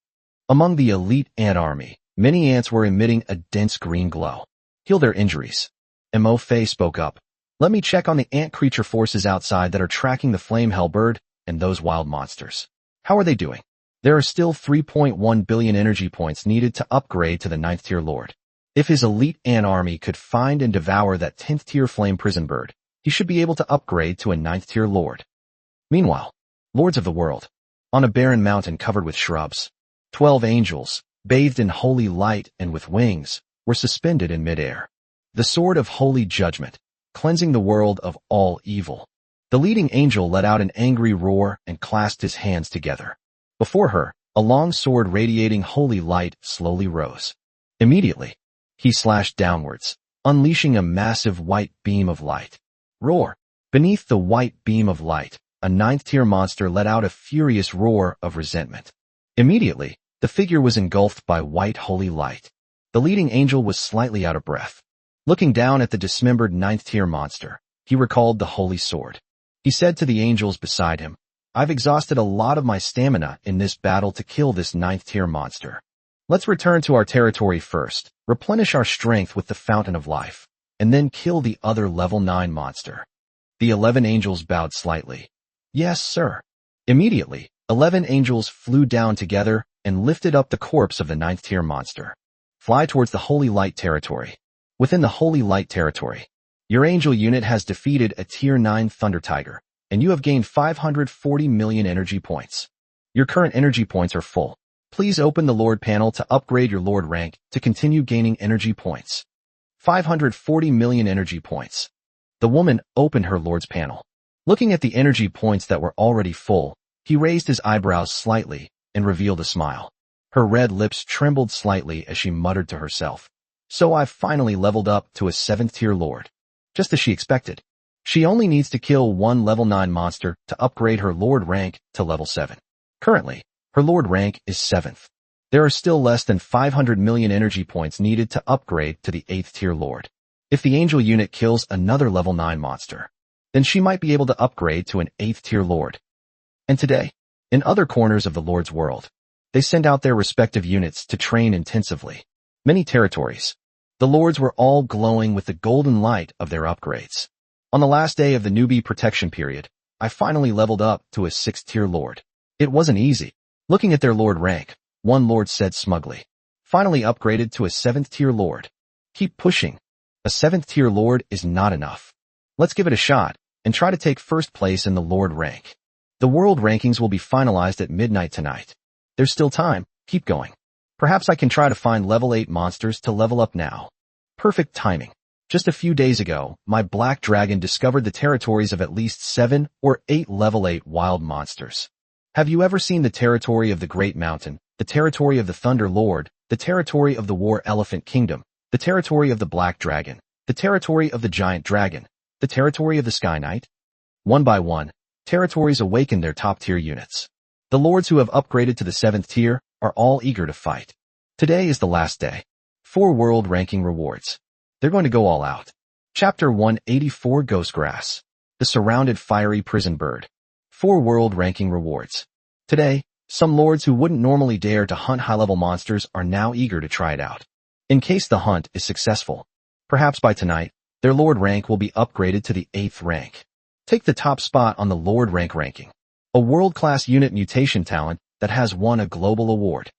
Among the elite ant army, many ants were emitting a dense green glow. Heal their injuries. Mofe spoke up. Let me check on the ant creature forces outside that are tracking the flame hellbird and those wild monsters. How are they doing? There are still 3.1 billion energy points needed to upgrade to the 9th tier lord. If his elite ant army could find and devour that 10th tier flame prison bird, he should be able to upgrade to a 9th tier lord. Meanwhile, lords of the world, on a barren mountain covered with shrubs, 12 angels, bathed in holy light and with wings, were suspended in midair. The sword of holy judgment, cleansing the world of all evil. The leading angel let out an angry roar and clasped his hands together. Before her, a long sword radiating holy light slowly rose. Immediately, he slashed downwards, unleashing a massive white beam of light. Roar! Beneath the white beam of light, a 9th tier monster let out a furious roar of resentment. Immediately, the figure was engulfed by white holy light. The leading angel was slightly out of breath. Looking down at the dismembered 9th tier monster, he recalled the holy sword. He said to the angels beside him, "I've exhausted a lot of my stamina in this battle to kill this 9th tier monster. Let's return to our territory first, replenish our strength with the fountain of life, and then kill the other level 9 monster." The 11 angels bowed slightly. "Yes, sir." Immediately, 11 angels flew down together and lifted up the corpse of the 9th tier monster. Fly towards the Holy Light territory. Within the Holy Light territory, your angel unit has defeated a tier 9 Thunder Tiger, and you have gained 540 million energy points. Your current energy points are full. Please open the Lord panel to upgrade your Lord rank to continue gaining energy points. 540 million energy points. The woman opened her Lord's panel. Looking at the energy points that were already full, he raised his eyebrows slightly and revealed a smile. Her red lips trembled slightly as she muttered to herself. "So I've finally leveled up to a 7th tier lord." Just as she expected. She only needs to kill one level 9 monster to upgrade her lord rank to level 7. Currently, her lord rank is 7th. There are still less than 500 million energy points needed to upgrade to the 8th tier lord. If the angel unit kills another level 9 monster, then she might be able to upgrade to an 8th tier lord. And today, in other corners of the Lord's world, they send out their respective units to train intensively. Many territories, the lords were all glowing with the golden light of their upgrades. On the last day of the newbie protection period, I finally leveled up to a 6th tier lord. It wasn't easy. Looking at their lord rank, one lord said smugly, "Finally upgraded to a 7th tier lord. Keep pushing. A 7th tier lord is not enough. Let's give it a shot and try to take first place in the lord rank. The world rankings will be finalized at midnight tonight. There's still time. Keep going. Perhaps I can try to find level 8 monsters to level up now." Perfect timing. Just a few days ago, my black dragon discovered the territories of at least 7 or 8 level 8 wild monsters. Have you ever seen the territory of the Great Mountain, the territory of the Thunder Lord, the territory of the War Elephant Kingdom, the territory of the Black Dragon, the territory of the Giant Dragon, the territory of the Sky Knight? One by one, territories awakened their top-tier units. The lords who have upgraded to the 7th tier are all eager to fight. Today is the last day. 4 world ranking rewards. They're going to go all out. Chapter 184 Ghostgrass. The Surrounded Fiery Prison Bird. 4 world ranking rewards. Today, some lords who wouldn't normally dare to hunt high-level monsters are now eager to try it out. In case the hunt is successful, perhaps by tonight, their lord rank will be upgraded to the 8th rank. Take the top spot on the lord rank ranking. A world-class unit mutation talent that has won a global award.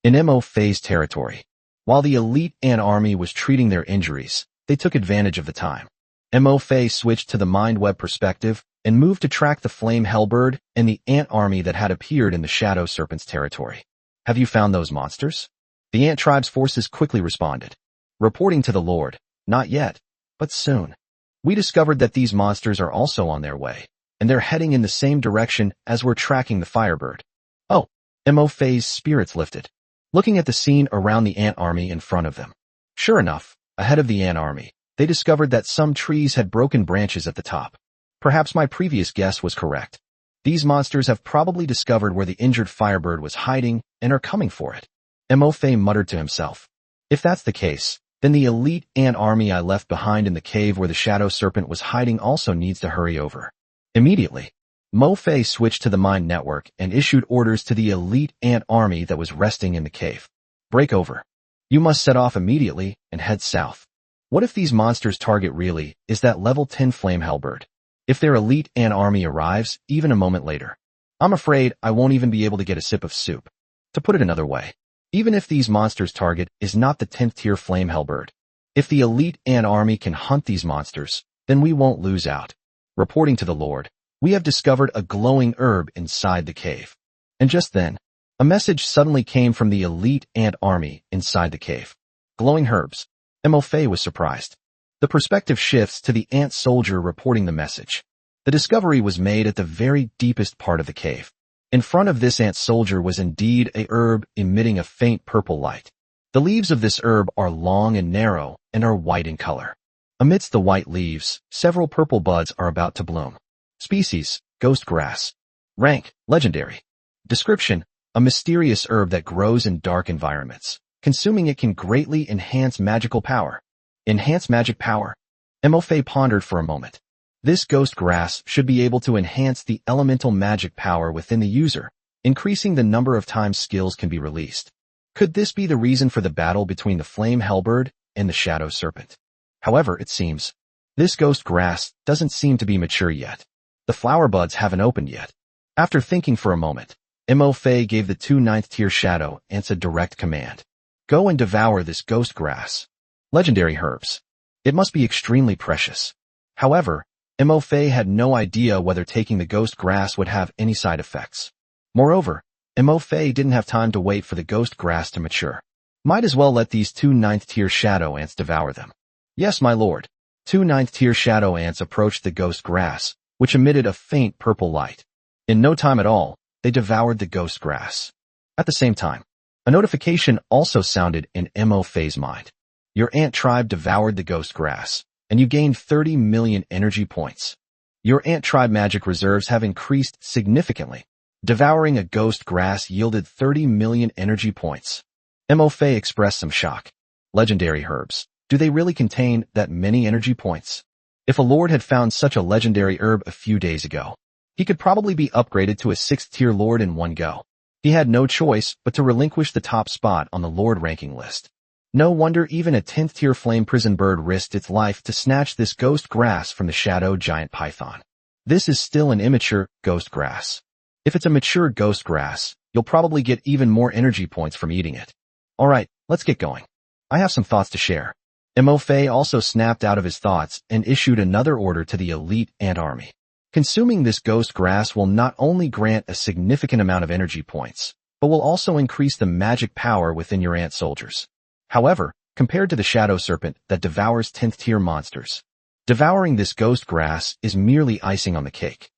In MO phase territory, while the elite ant army was treating their injuries, they took advantage of the time. MO phase switched to the mind web perspective and moved to track the flame hellbird and the ant army that had appeared in the shadow serpent's territory. Have you found those monsters? The ant tribe's forces quickly responded, reporting to the lord, "Not yet, but soon. We discovered that these monsters are also on their way, and they're heading in the same direction as we're tracking the firebird." Oh, MO phase spirits lifted, looking at the scene around the ant army in front of them. Sure enough, ahead of the ant army, they discovered that some trees had broken branches at the top. Perhaps my previous guess was correct. These monsters have probably discovered where the injured firebird was hiding and are coming for it. MO Fei muttered to himself. If that's the case, then the elite ant army I left behind in the cave where the shadow serpent was hiding also needs to hurry over. Immediately, Mo Fei switched to the mind network and issued orders to the elite ant army that was resting in the cave. Break over. You must set off immediately and head south. What if these monsters' target really is that level 10 flame hellbird? If their elite ant army arrives, even a moment later. I'm afraid I won't even be able to get a sip of soup. To put it another way, even if these monsters' target is not the 10th tier flame hellbird, if the elite ant army can hunt these monsters, then we won't lose out. Reporting to the Lord, we have discovered a glowing herb inside the cave. And just then, a message suddenly came from the elite ant army inside the cave. Glowing herbs. Mo-Fei was surprised. The perspective shifts to the ant soldier reporting the message. The discovery was made at the very deepest part of the cave. In front of this ant soldier was indeed a herb emitting a faint purple light. The leaves of this herb are long and narrow and are white in color. Amidst the white leaves, several purple buds are about to bloom. Species, ghost grass. Rank, legendary. Description, a mysterious herb that grows in dark environments. Consuming it can greatly enhance magical power. Enhance magic power? Mo-Fei pondered for a moment. This ghost grass should be able to enhance the elemental magic power within the user, increasing the number of times skills can be released. Could this be the reason for the battle between the flame hellbird and the shadow serpent? However, it seems, this ghost grass doesn't seem to be mature yet. The flower buds haven't opened yet. After thinking for a moment, Mo-Fei gave the 2 9th tier shadow ants a direct command. Go and devour this ghost grass. Legendary herbs. It must be extremely precious. However, Mo-Fei had no idea whether taking the ghost grass would have any side effects. Moreover, Mo-Fei didn't have time to wait for the ghost grass to mature. Might as well let these 2 9th tier shadow ants devour them. Yes, my lord. 2 9th tier shadow ants approached the ghost grass, which emitted a faint purple light. In no time at all, they devoured the ghost grass. At the same time, a notification also sounded in Mo-Fei's mind. Your ant tribe devoured the ghost grass, and you gained 30 million energy points. Your ant tribe magic reserves have increased significantly. Devouring a ghost grass yielded 30 million energy points. Mo-Fei expressed some shock. Legendary herbs. Do they really contain that many energy points? If a lord had found such a legendary herb a few days ago, he could probably be upgraded to a 6th tier lord in one go. He had no choice but to relinquish the top spot on the lord ranking list. No wonder even a 10th tier flame prison bird risked its life to snatch this ghost grass from the shadow giant python. This is still an immature ghost grass. If it's a mature ghost grass, you'll probably get even more energy points from eating it. Alright, let's get going. I have some thoughts to share. Mo-Fei also snapped out of his thoughts and issued another order to the elite ant army. Consuming this ghost grass will not only grant a significant amount of energy points, but will also increase the magic power within your ant soldiers. However, compared to the shadow serpent that devours 10th tier monsters, devouring this ghost grass is merely icing on the cake.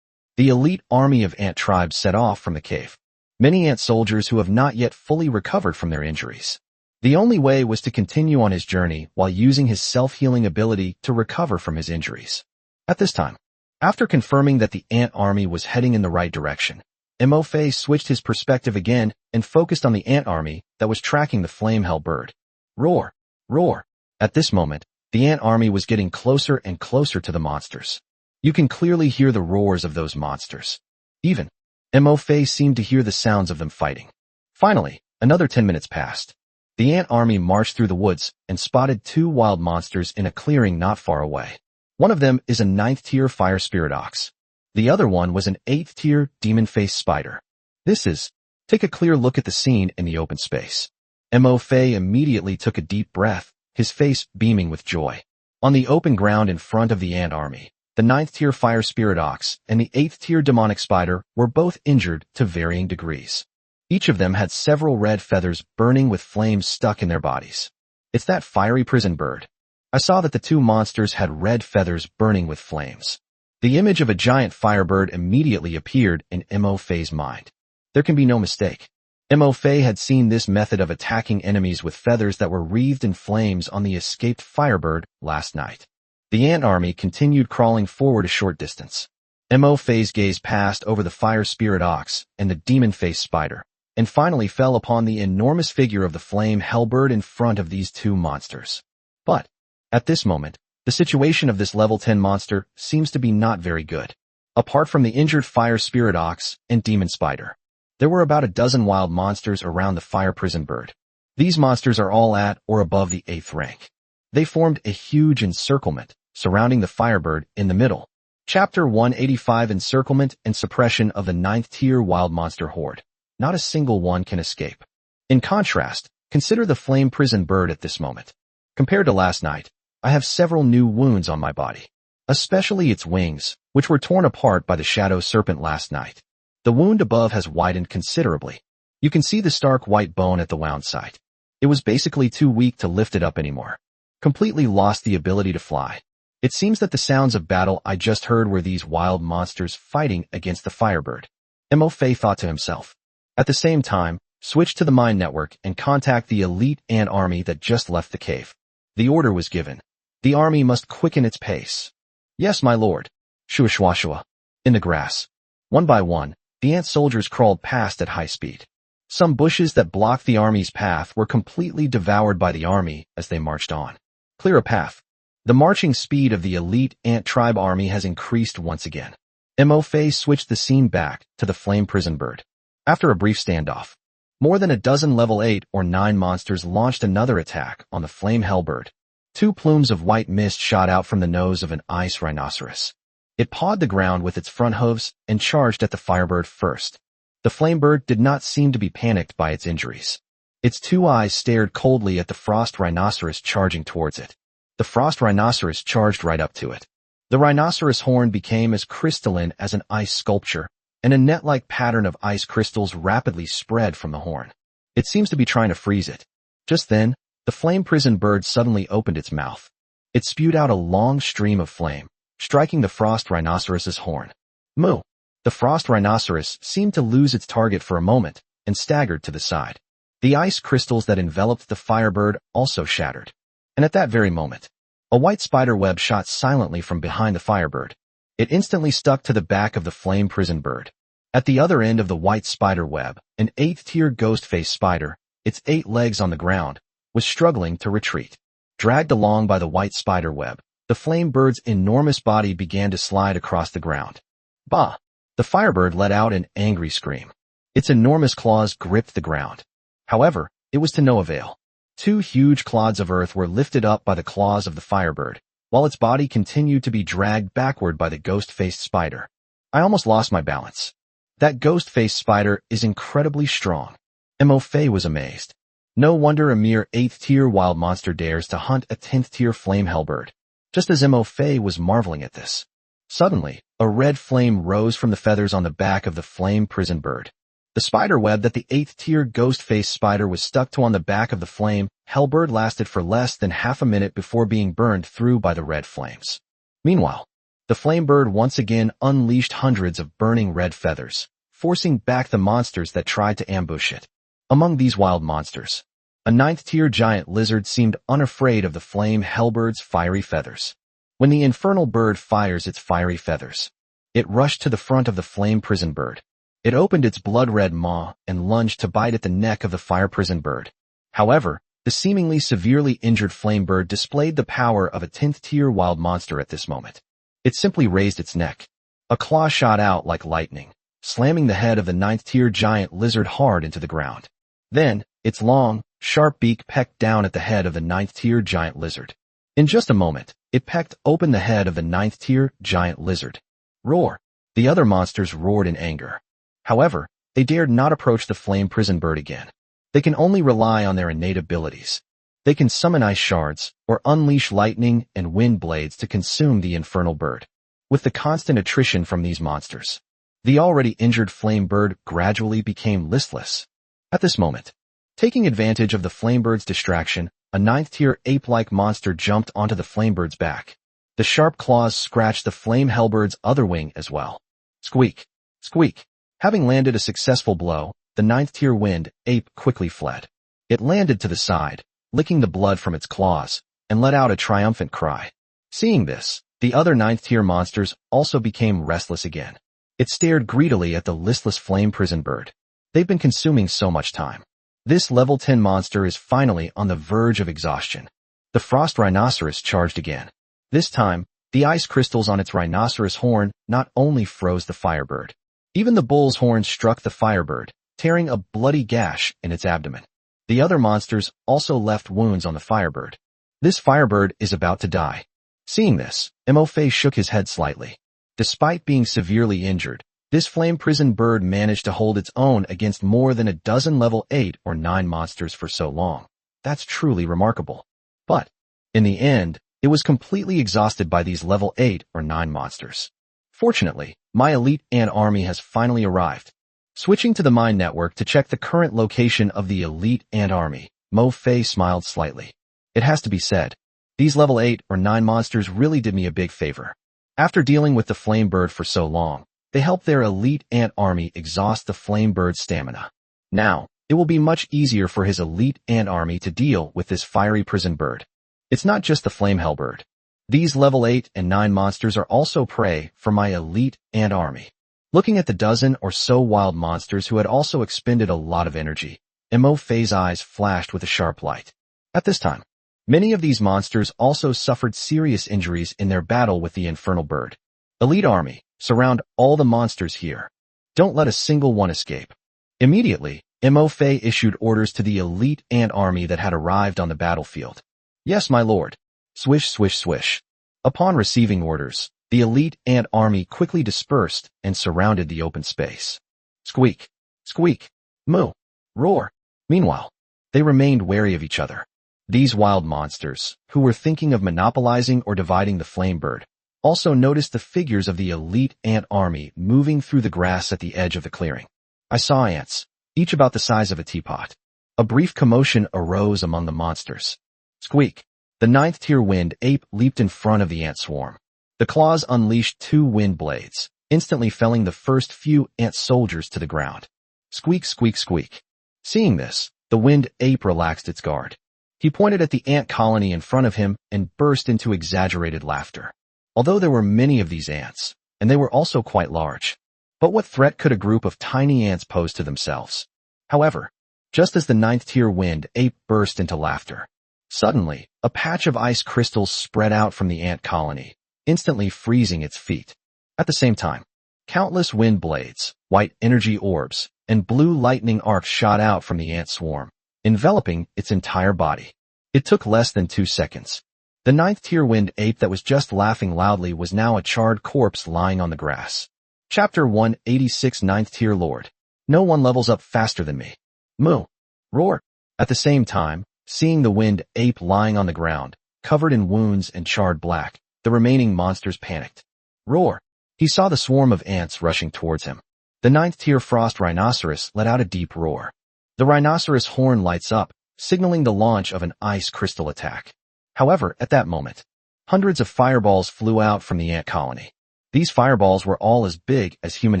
The elite army of ant tribes set off from the cave. Many ant soldiers who have not yet fully recovered from their injuries. The only way was to continue on his journey while using his self-healing ability to recover from his injuries. At this time, after confirming that the ant army was heading in the right direction, Mo-Fei switched his perspective again and focused on the ant army that was tracking the flame hell bird. Roar! Roar! At this moment, the ant army was getting closer and closer to the monsters. You can clearly hear the roars of those monsters. Even, Mo-Fei seemed to hear the sounds of them fighting. Finally, another 10 minutes passed. The ant army marched through the woods and spotted 2 wild monsters in a clearing not far away. One of them is a 9th tier fire spirit ox. The other one was an 8th tier demon-faced spider. Take a clear look at the scene in the open space. Mo-Fei immediately took a deep breath, his face beaming with joy. On the open ground in front of the ant army, the 9th tier fire spirit ox and the 8th tier demonic spider were both injured to varying degrees. Each of them had several red feathers burning with flames stuck in their bodies. It's that fiery prison bird. I saw that the 2 monsters had red feathers burning with flames. The image of a giant firebird immediately appeared in Mo-Fei's mind. There can be no mistake. Mo-Fei had seen this method of attacking enemies with feathers that were wreathed in flames on the escaped firebird last night. The ant army continued crawling forward a short distance. Mo-Fei's gaze passed over the fire spirit ox and the demon-faced spider, and finally fell upon the enormous figure of the flame hellbird in front of these 2 monsters. But, at this moment, the situation of this level 10 monster seems to be not very good. Apart from the injured fire spirit ox and demon spider, there were about a dozen wild monsters around the fire prison bird. These monsters are all at or above the 8th rank. They formed a huge encirclement, surrounding the firebird in the middle. Chapter 185 Encirclement and Suppression of the 9th Tier Wild Monster Horde. Not a single one can escape. In contrast, consider the flame prison bird at this moment. Compared to last night, I have several new wounds on my body. Especially its wings, which were torn apart by the shadow serpent last night. The wound above has widened considerably. You can see the stark white bone at the wound site. It was basically too weak to lift it up anymore. Completely lost the ability to fly. It seems that the sounds of battle I just heard were these wild monsters fighting against the Firebird. Mo Fei thought to himself. At the same time, switch to the Mind Network and contact the elite ant army that just left the cave. The order was given. The army must quicken its pace. Yes, my lord. Shua shua shua. In the grass. One by one, the ant soldiers crawled past at high speed. Some bushes that blocked the army's path were completely devoured by the army as they marched on. Clear a path. The marching speed of the elite ant tribe army has increased once again. Mo Fei switched the scene back to the flame prison bird. After a brief standoff, more than a dozen level 8 or 9 monsters launched another attack on the flame hellbird. 2 plumes of white mist shot out from the nose of an ice rhinoceros. It pawed the ground with its front hooves and charged at the firebird first. The flame bird did not seem to be panicked by its injuries. Its 2 eyes stared coldly at the frost rhinoceros charging towards it. The frost rhinoceros charged right up to it. The rhinoceros horn became as crystalline as an ice sculpture, and a net-like pattern of ice crystals rapidly spread from the horn. It seems to be trying to freeze it. Just then, the flame prison bird suddenly opened its mouth. It spewed out a long stream of flame, striking the frost rhinoceros's horn. Moo! The frost rhinoceros seemed to lose its target for a moment and staggered to the side. The ice crystals that enveloped the firebird also shattered. And at that very moment, a white spider web shot silently from behind the firebird. It instantly stuck to the back of the flame prison bird. At the other end of the white spider web, an 8th-tier ghost-faced spider, its 8 legs on the ground, was struggling to retreat. Dragged along by the white spider web, the flame bird's enormous body began to slide across the ground. Bah! The firebird let out an angry scream. Its enormous claws gripped the ground. However, it was to no avail. 2 huge clods of earth were lifted up by the claws of the firebird, while its body continued to be dragged backward by the ghost-faced spider. I almost lost my balance. That ghost-faced spider is incredibly strong. Mo Fei was amazed. No wonder a mere 8th-tier wild monster dares to hunt a 10th-tier flame hellbird. Just as Mo Fei was marveling at this, suddenly, a red flame rose from the feathers on the back of the flame prison bird. The spider web that the 8th-tier ghost-faced spider was stuck to on the back of the flame hellbird lasted for less than half a minute before being burned through by the red flames. Meanwhile, the flame bird once again unleashed hundreds of burning red feathers, forcing back the monsters that tried to ambush it. Among these wild monsters, a 9th-tier giant lizard seemed unafraid of the flame hellbird's fiery feathers. When the infernal bird fires its fiery feathers, it rushed to the front of the flame prison bird. It opened its blood-red maw and lunged to bite at the neck of the fire prison bird. However, the seemingly severely injured flame bird displayed the power of a 10th-tier wild monster at this moment. It simply raised its neck. A claw shot out like lightning, slamming the head of the 9th-tier giant lizard hard into the ground. Then, its long, sharp beak pecked down at the head of the 9th-tier giant lizard. In just a moment, it pecked open the head of the 9th-tier giant lizard. Roar! The other monsters roared in anger. However, they dared not approach the flame prison bird again. They can only rely on their innate abilities. They can summon ice shards, or unleash lightning and wind blades to consume the infernal bird. With the constant attrition from these monsters, the already injured flame bird gradually became listless. At this moment, taking advantage of the flame bird's distraction, a 9th-tier ape-like monster jumped onto the flame bird's back. The sharp claws scratched the flame hellbird's other wing as well. Squeak! Squeak! Having landed a successful blow, the 9th-tier wind ape quickly fled. It landed to the side, licking the blood from its claws, and let out a triumphant cry. Seeing this, the other 9th-tier monsters also became restless again. It stared greedily at the listless flame prison bird. They've been consuming so much time. This level 10 monster is finally on the verge of exhaustion. The frost rhinoceros charged again. This time, the ice crystals on its rhinoceros horn not only froze the firebird. Even the bull's horn struck the firebird, tearing a bloody gash in its abdomen. The other monsters also left wounds on the firebird. This firebird is about to die. Seeing this, Mo Fei shook his head slightly. Despite being severely injured, this flame prison bird managed to hold its own against more than a dozen level 8 or 9 monsters for so long. That's truly remarkable. But, in the end, it was completely exhausted by these level 8 or 9 monsters. Fortunately, my elite ant army has finally arrived. Switching to the Mind Network to check the current location of the elite ant army, Mo Fei smiled slightly. It has to be said, these level 8 or 9 monsters really did me a big favor. After dealing with the flame bird for so long, they helped their elite ant army exhaust the flame bird's stamina. Now, it will be much easier for his elite ant army to deal with this fiery prison bird. It's not just the flame hell bird. These level 8 and 9 monsters are also prey for my elite ant army. Looking at the dozen or so wild monsters who had also expended a lot of energy, Mo Fei's eyes flashed with a sharp light. At this time, many of these monsters also suffered serious injuries in their battle with the infernal bird. Elite army, surround all the monsters here. Don't let a single one escape. Immediately, Mo Fei issued orders to the elite ant army that had arrived on the battlefield. Yes, my lord. Swish, swish, swish. Upon receiving orders, the elite ant army quickly dispersed and surrounded the open space. Squeak, squeak, moo, roar. Meanwhile, they remained wary of each other. These wild monsters, who were thinking of monopolizing or dividing the flame bird, also noticed the figures of the elite ant army moving through the grass at the edge of the clearing. I saw ants, each about the size of a teapot. A brief commotion arose among the monsters. Squeak. The 9th tier wind ape leaped in front of the ant swarm. The claws unleashed 2 wind blades, instantly felling the first few ant soldiers to the ground. Squeak, squeak, squeak. Seeing this, the wind ape relaxed its guard. He pointed at the ant colony in front of him and burst into exaggerated laughter. Although there were many of these ants, and they were also quite large. But what threat could a group of tiny ants pose to themselves? However, just as the 9th tier wind ape burst into laughter, suddenly, a patch of ice crystals spread out from the ant colony, instantly freezing its feet. At the same time, countless wind blades, white energy orbs, and blue lightning arcs shot out from the ant swarm, enveloping its entire body. It took less than 2 seconds. The 9th tier wind ape that was just laughing loudly was now a charred corpse lying on the grass. Chapter 186 9th tier lord. No one levels up faster than me. Moo. Roar. At the same time, seeing the wind ape lying on the ground, covered in wounds and charred black, the remaining monsters panicked. Roar. He saw the swarm of ants rushing towards him. The 9th tier frost rhinoceros let out a deep roar. The rhinoceros horn lights up, signaling the launch of an ice crystal attack. However, at that moment, hundreds of fireballs flew out from the ant colony. These fireballs were all as big as human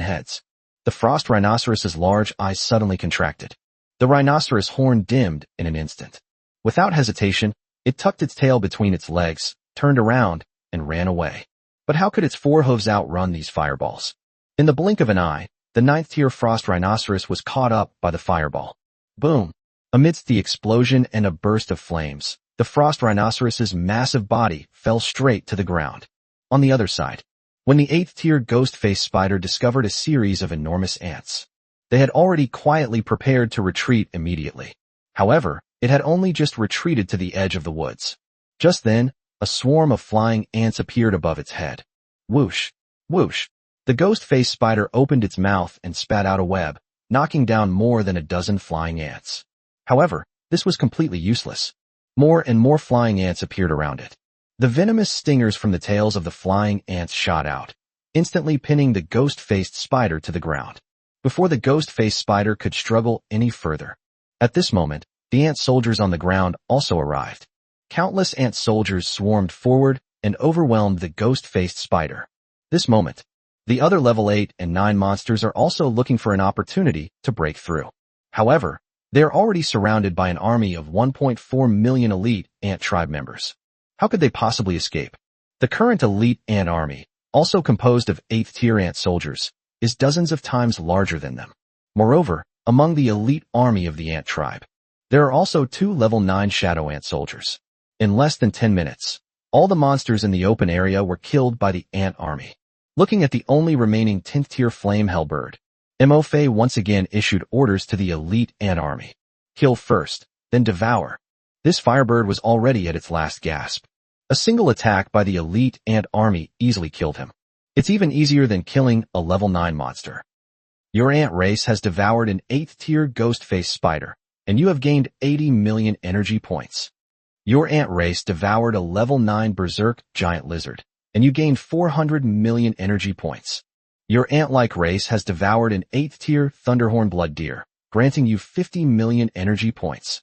heads. The frost rhinoceros's large eyes suddenly contracted. The rhinoceros horn dimmed in an instant. Without hesitation, it tucked its tail between its legs, turned around, and ran away. But how could its 4 hooves outrun these fireballs? In the blink of an eye, the 9th tier frost rhinoceros was caught up by the fireball. Boom! Amidst the explosion and a burst of flames, the frost rhinoceros's massive body fell straight to the ground. On the other side, when the 8th tier ghost-faced spider discovered a series of enormous ants, they had already quietly prepared to retreat immediately. However, it had only just retreated to the edge of the woods. Just then, a swarm of flying ants appeared above its head. Whoosh! Whoosh! The ghost-faced spider opened its mouth and spat out a web, knocking down more than a dozen flying ants. However, this was completely useless. More and more flying ants appeared around it. The venomous stingers from the tails of the flying ants shot out, instantly pinning the ghost-faced spider to the ground. Before the ghost-faced spider could struggle any further. At this moment, the ant soldiers on the ground also arrived. Countless ant soldiers swarmed forward and overwhelmed the ghost-faced spider. This moment, the other level 8 and 9 monsters are also looking for an opportunity to break through. However, they are already surrounded by an army of 1.4 million elite ant tribe members. How could they possibly escape? The current elite ant army, also composed of 8th tier ant soldiers, is dozens of times larger than them. Moreover, among the elite army of the ant tribe, there are also 2 level 9 shadow ant soldiers. In less than 10 minutes, all the monsters in the open area were killed by the ant army. Looking at the only remaining 10th tier flame hellbird, Mo Fei once again issued orders to the elite ant army. Kill first, then devour. This firebird was already at its last gasp. A single attack by the elite ant army easily killed him. It's even easier than killing a level 9 monster. Your ant race has devoured an 8th tier ghost face spider, and you have gained 80 million energy points. Your ant race devoured a level 9 berserk giant lizard, and you gained 400 million energy points. Your ant-like race has devoured an 8th tier thunderhorn blood deer, granting you 50 million energy points.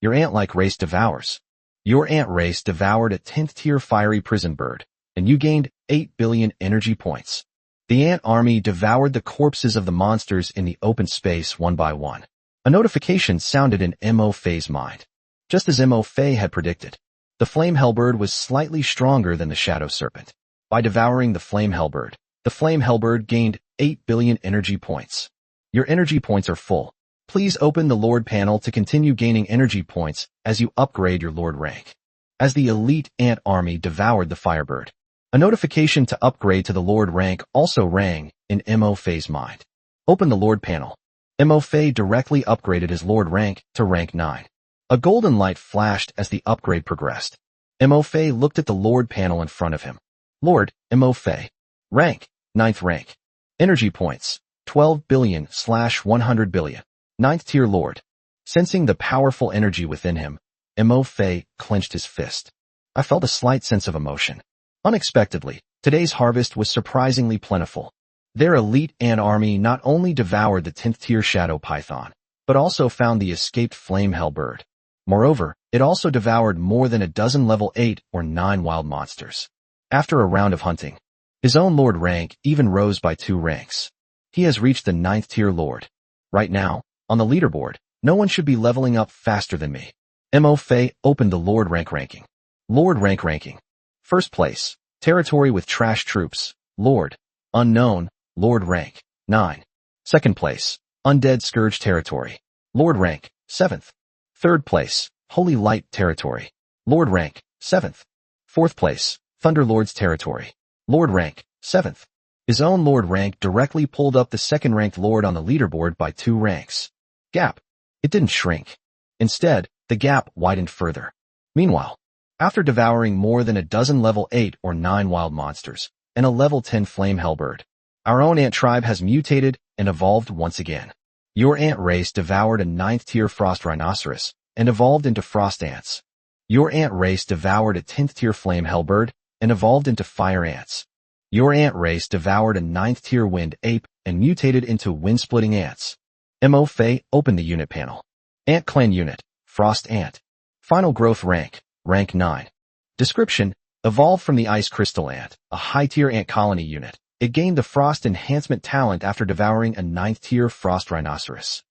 Your ant-like race devours. Your ant race devoured a 10th tier fiery prison bird, and you gained 8 billion energy points. The ant army devoured the corpses of the monsters in the open space one by one. A notification sounded in Mo Fei's mind. Just as Mo Fei had predicted, the flame hellbird was slightly stronger than the shadow serpent. By devouring the flame hellbird gained 8 billion energy points. Your energy points are full. Please open the Lord panel to continue gaining energy points as you upgrade your Lord rank. As the elite ant army devoured the firebird, a notification to upgrade to the Lord rank also rang in Mo Fei's mind. Open the Lord panel. Mo Fei directly upgraded his Lord rank to rank 9. A golden light flashed as the upgrade progressed. Mo Fei looked at the Lord panel in front of him. Lord, Mo Fei. Rank, 9th rank. Energy points, 12 billion/100 billion. 9th tier Lord. Sensing the powerful energy within him, Mo Fei clenched his fist. I felt a slight sense of emotion. Unexpectedly, today's harvest was surprisingly plentiful. Their elite ant army not only devoured the 10th tier shadow python, but also found the escaped flame hellbird. Moreover, it also devoured more than a dozen level 8 or 9 wild monsters. After a round of hunting, his own Lord rank even rose by 2 ranks. He has reached the 9th tier Lord. Right now, on the leaderboard, no one should be leveling up faster than me. Mo Fei opened the Lord rank ranking. Lord rank ranking. First place, territory with trash troops, Lord, unknown, Lord rank, 9. Second place, undead scourge territory, Lord rank, 7th. Third place, holy light territory, Lord rank, 7th. Fourth place, Thunderlord's territory, Lord rank, 7th. His own Lord rank directly pulled up the second-ranked Lord on the leaderboard by 2 ranks. Gap. It didn't shrink. Instead, the gap widened further. Meanwhile, after devouring more than a dozen level 8 or 9 wild monsters and a level 10 flame hellbird, our own ant tribe has mutated and evolved once again. Your ant race devoured a 9th tier frost rhinoceros and evolved into frost ants. Your ant race devoured a 10th tier flame hellbird and evolved into fire ants. Your ant race devoured a 9th tier wind ape and mutated into wind-splitting ants. Mo Fei opened the unit panel. Ant clan unit, frost ant. Final growth rank, rank 9. Description, evolved from the ice crystal ant, a high-tier ant colony unit. It gained the frost enhancement talent after devouring a 9th tier frost rhinoceros.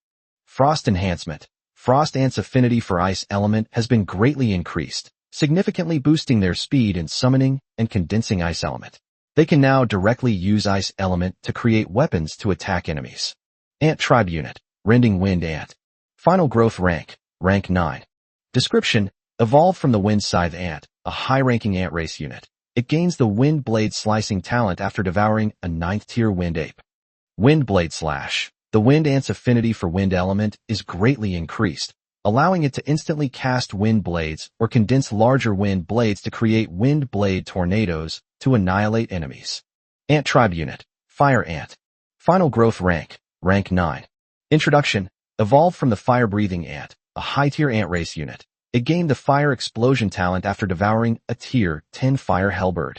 Frost enhancement. Frost ants' affinity for ice element has been greatly increased, significantly boosting their speed in summoning and condensing ice element. They can now directly use ice element to create weapons to attack enemies. Ant tribe unit, rending wind ant. Final growth rank, rank 9. Description, evolved from the wind scythe ant, a high-ranking ant race unit. It gains the wind blade slicing talent after devouring a 9th tier wind ape. Wind blade slash. The wind ant's affinity for wind element is greatly increased, allowing it to instantly cast wind blades or condense larger wind blades to create wind blade tornadoes to annihilate enemies. Ant tribe unit, fire ant. Final growth rank, rank 9. Introduction, evolved from the fire-breathing ant, a high-tier ant race unit. It gained the fire explosion talent after devouring a tier 10 fire hellbird.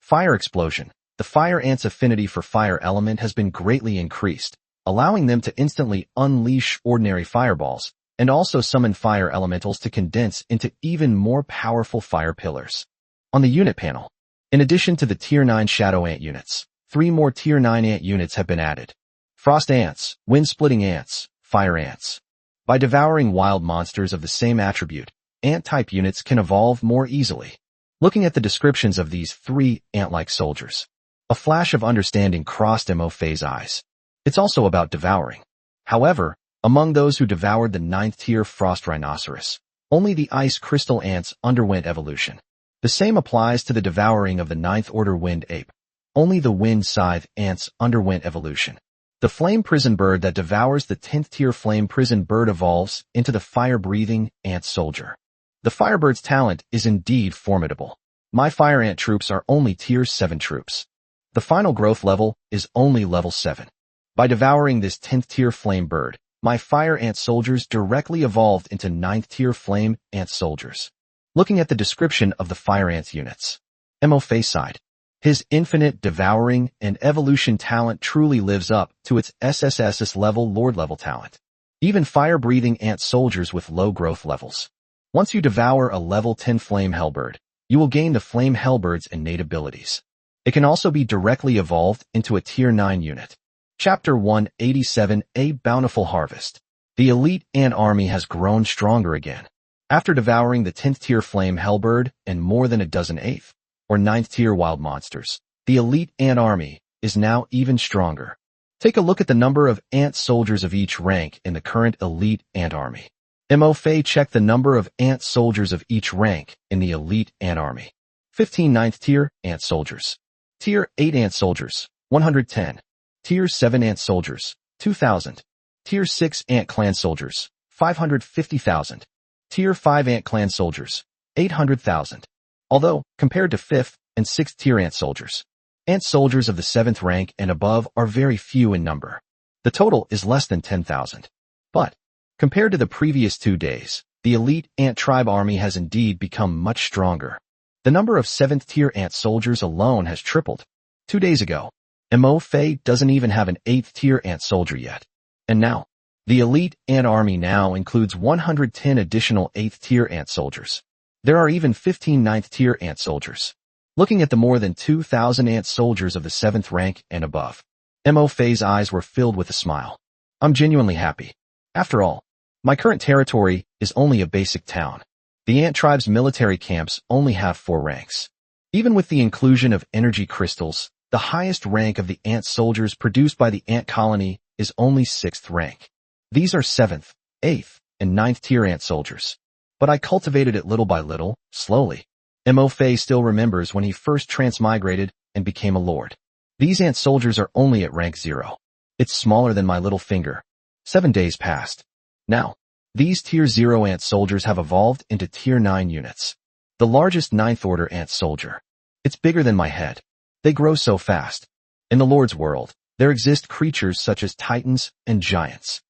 Fire explosion. The fire ant's affinity for fire element has been greatly increased, allowing them to instantly unleash ordinary fireballs and also summon fire elementals to condense into even more powerful fire pillars. On the unit panel, in addition to the tier 9 shadow ant units, 3 more tier 9 ant units have been added. Frost ants, wind-splitting ants, fire ants. By devouring wild monsters of the same attribute, ant-type units can evolve more easily. Looking at the descriptions of these 3 ant-like soldiers, a flash of understanding crossed Mo Fei's eyes. It's also about devouring. However, among those who devoured the 9th tier frost rhinoceros, only the ice crystal ants underwent evolution. The same applies to the devouring of the 9th order wind ape. Only the wind scythe ants underwent evolution. The flame prison bird that devours the 10th tier flame prison bird evolves into the fire-breathing ant soldier. The firebird's talent is indeed formidable. My fire ant troops are only tier 7 troops. The final growth level is only level 7. By devouring this 10th tier flame bird, my fire ant soldiers directly evolved into 9th tier flame ant soldiers. Looking at the description of the fire ant units, Mo Face sighed. His infinite devouring and evolution talent truly lives up to its SSSS level Lord level talent. Even fire-breathing ant soldiers with low growth levels. Once you devour a level 10 flame hellbird, you will gain the flame hellbird's innate abilities. It can also be directly evolved into a tier 9 unit. Chapter 187, A Bountiful Harvest. The elite ant army has grown stronger again. After devouring the 10th tier flame hellbird and more than a dozen 8th or 9th tier wild monsters, the elite ant army is now even stronger. Take a look at the number of ant soldiers of each rank in the current elite ant army. Mo Fei checked the number of ant soldiers of each rank in the elite ant army. 15 9th tier ant soldiers. Tier 8 ant soldiers, 110. Tier 7 ant soldiers, 2,000. Tier 6 ant clan soldiers, 550,000. Tier 5 ant clan soldiers, 800,000. Although, compared to 5th and 6th tier ant soldiers of the 7th rank and above are very few in number. The total is less than 10,000. But, compared to the previous 2 days, the elite ant tribe army has indeed become much stronger. The number of 7th tier ant soldiers alone has tripled. 2 days ago, Mo Fei doesn't even have an 8th tier ant soldier yet. And now, the elite ant army now includes 110 additional 8th tier ant soldiers. There are even 15 9th tier ant soldiers. Looking at the more than 2,000 ant soldiers of the 7th rank and above, Mo Fei's eyes were filled with a smile. I'm genuinely happy. After all, my current territory is only a basic town. The ant tribe's military camps only have 4 ranks. Even with the inclusion of energy crystals, the highest rank of the ant soldiers produced by the ant colony is only 6th rank. These are 7th, 8th, and 9th tier ant soldiers. But I cultivated it little by little, slowly. Mo Fei still remembers when he first transmigrated and became a lord. These ant soldiers are only at rank 0. It's smaller than my little finger. 7 days passed. Now, these tier 0 ant soldiers have evolved into tier 9 units. The largest 9th order ant soldier. It's bigger than my head. They grow so fast. In the Lord's world, there exist creatures such as titans and giants.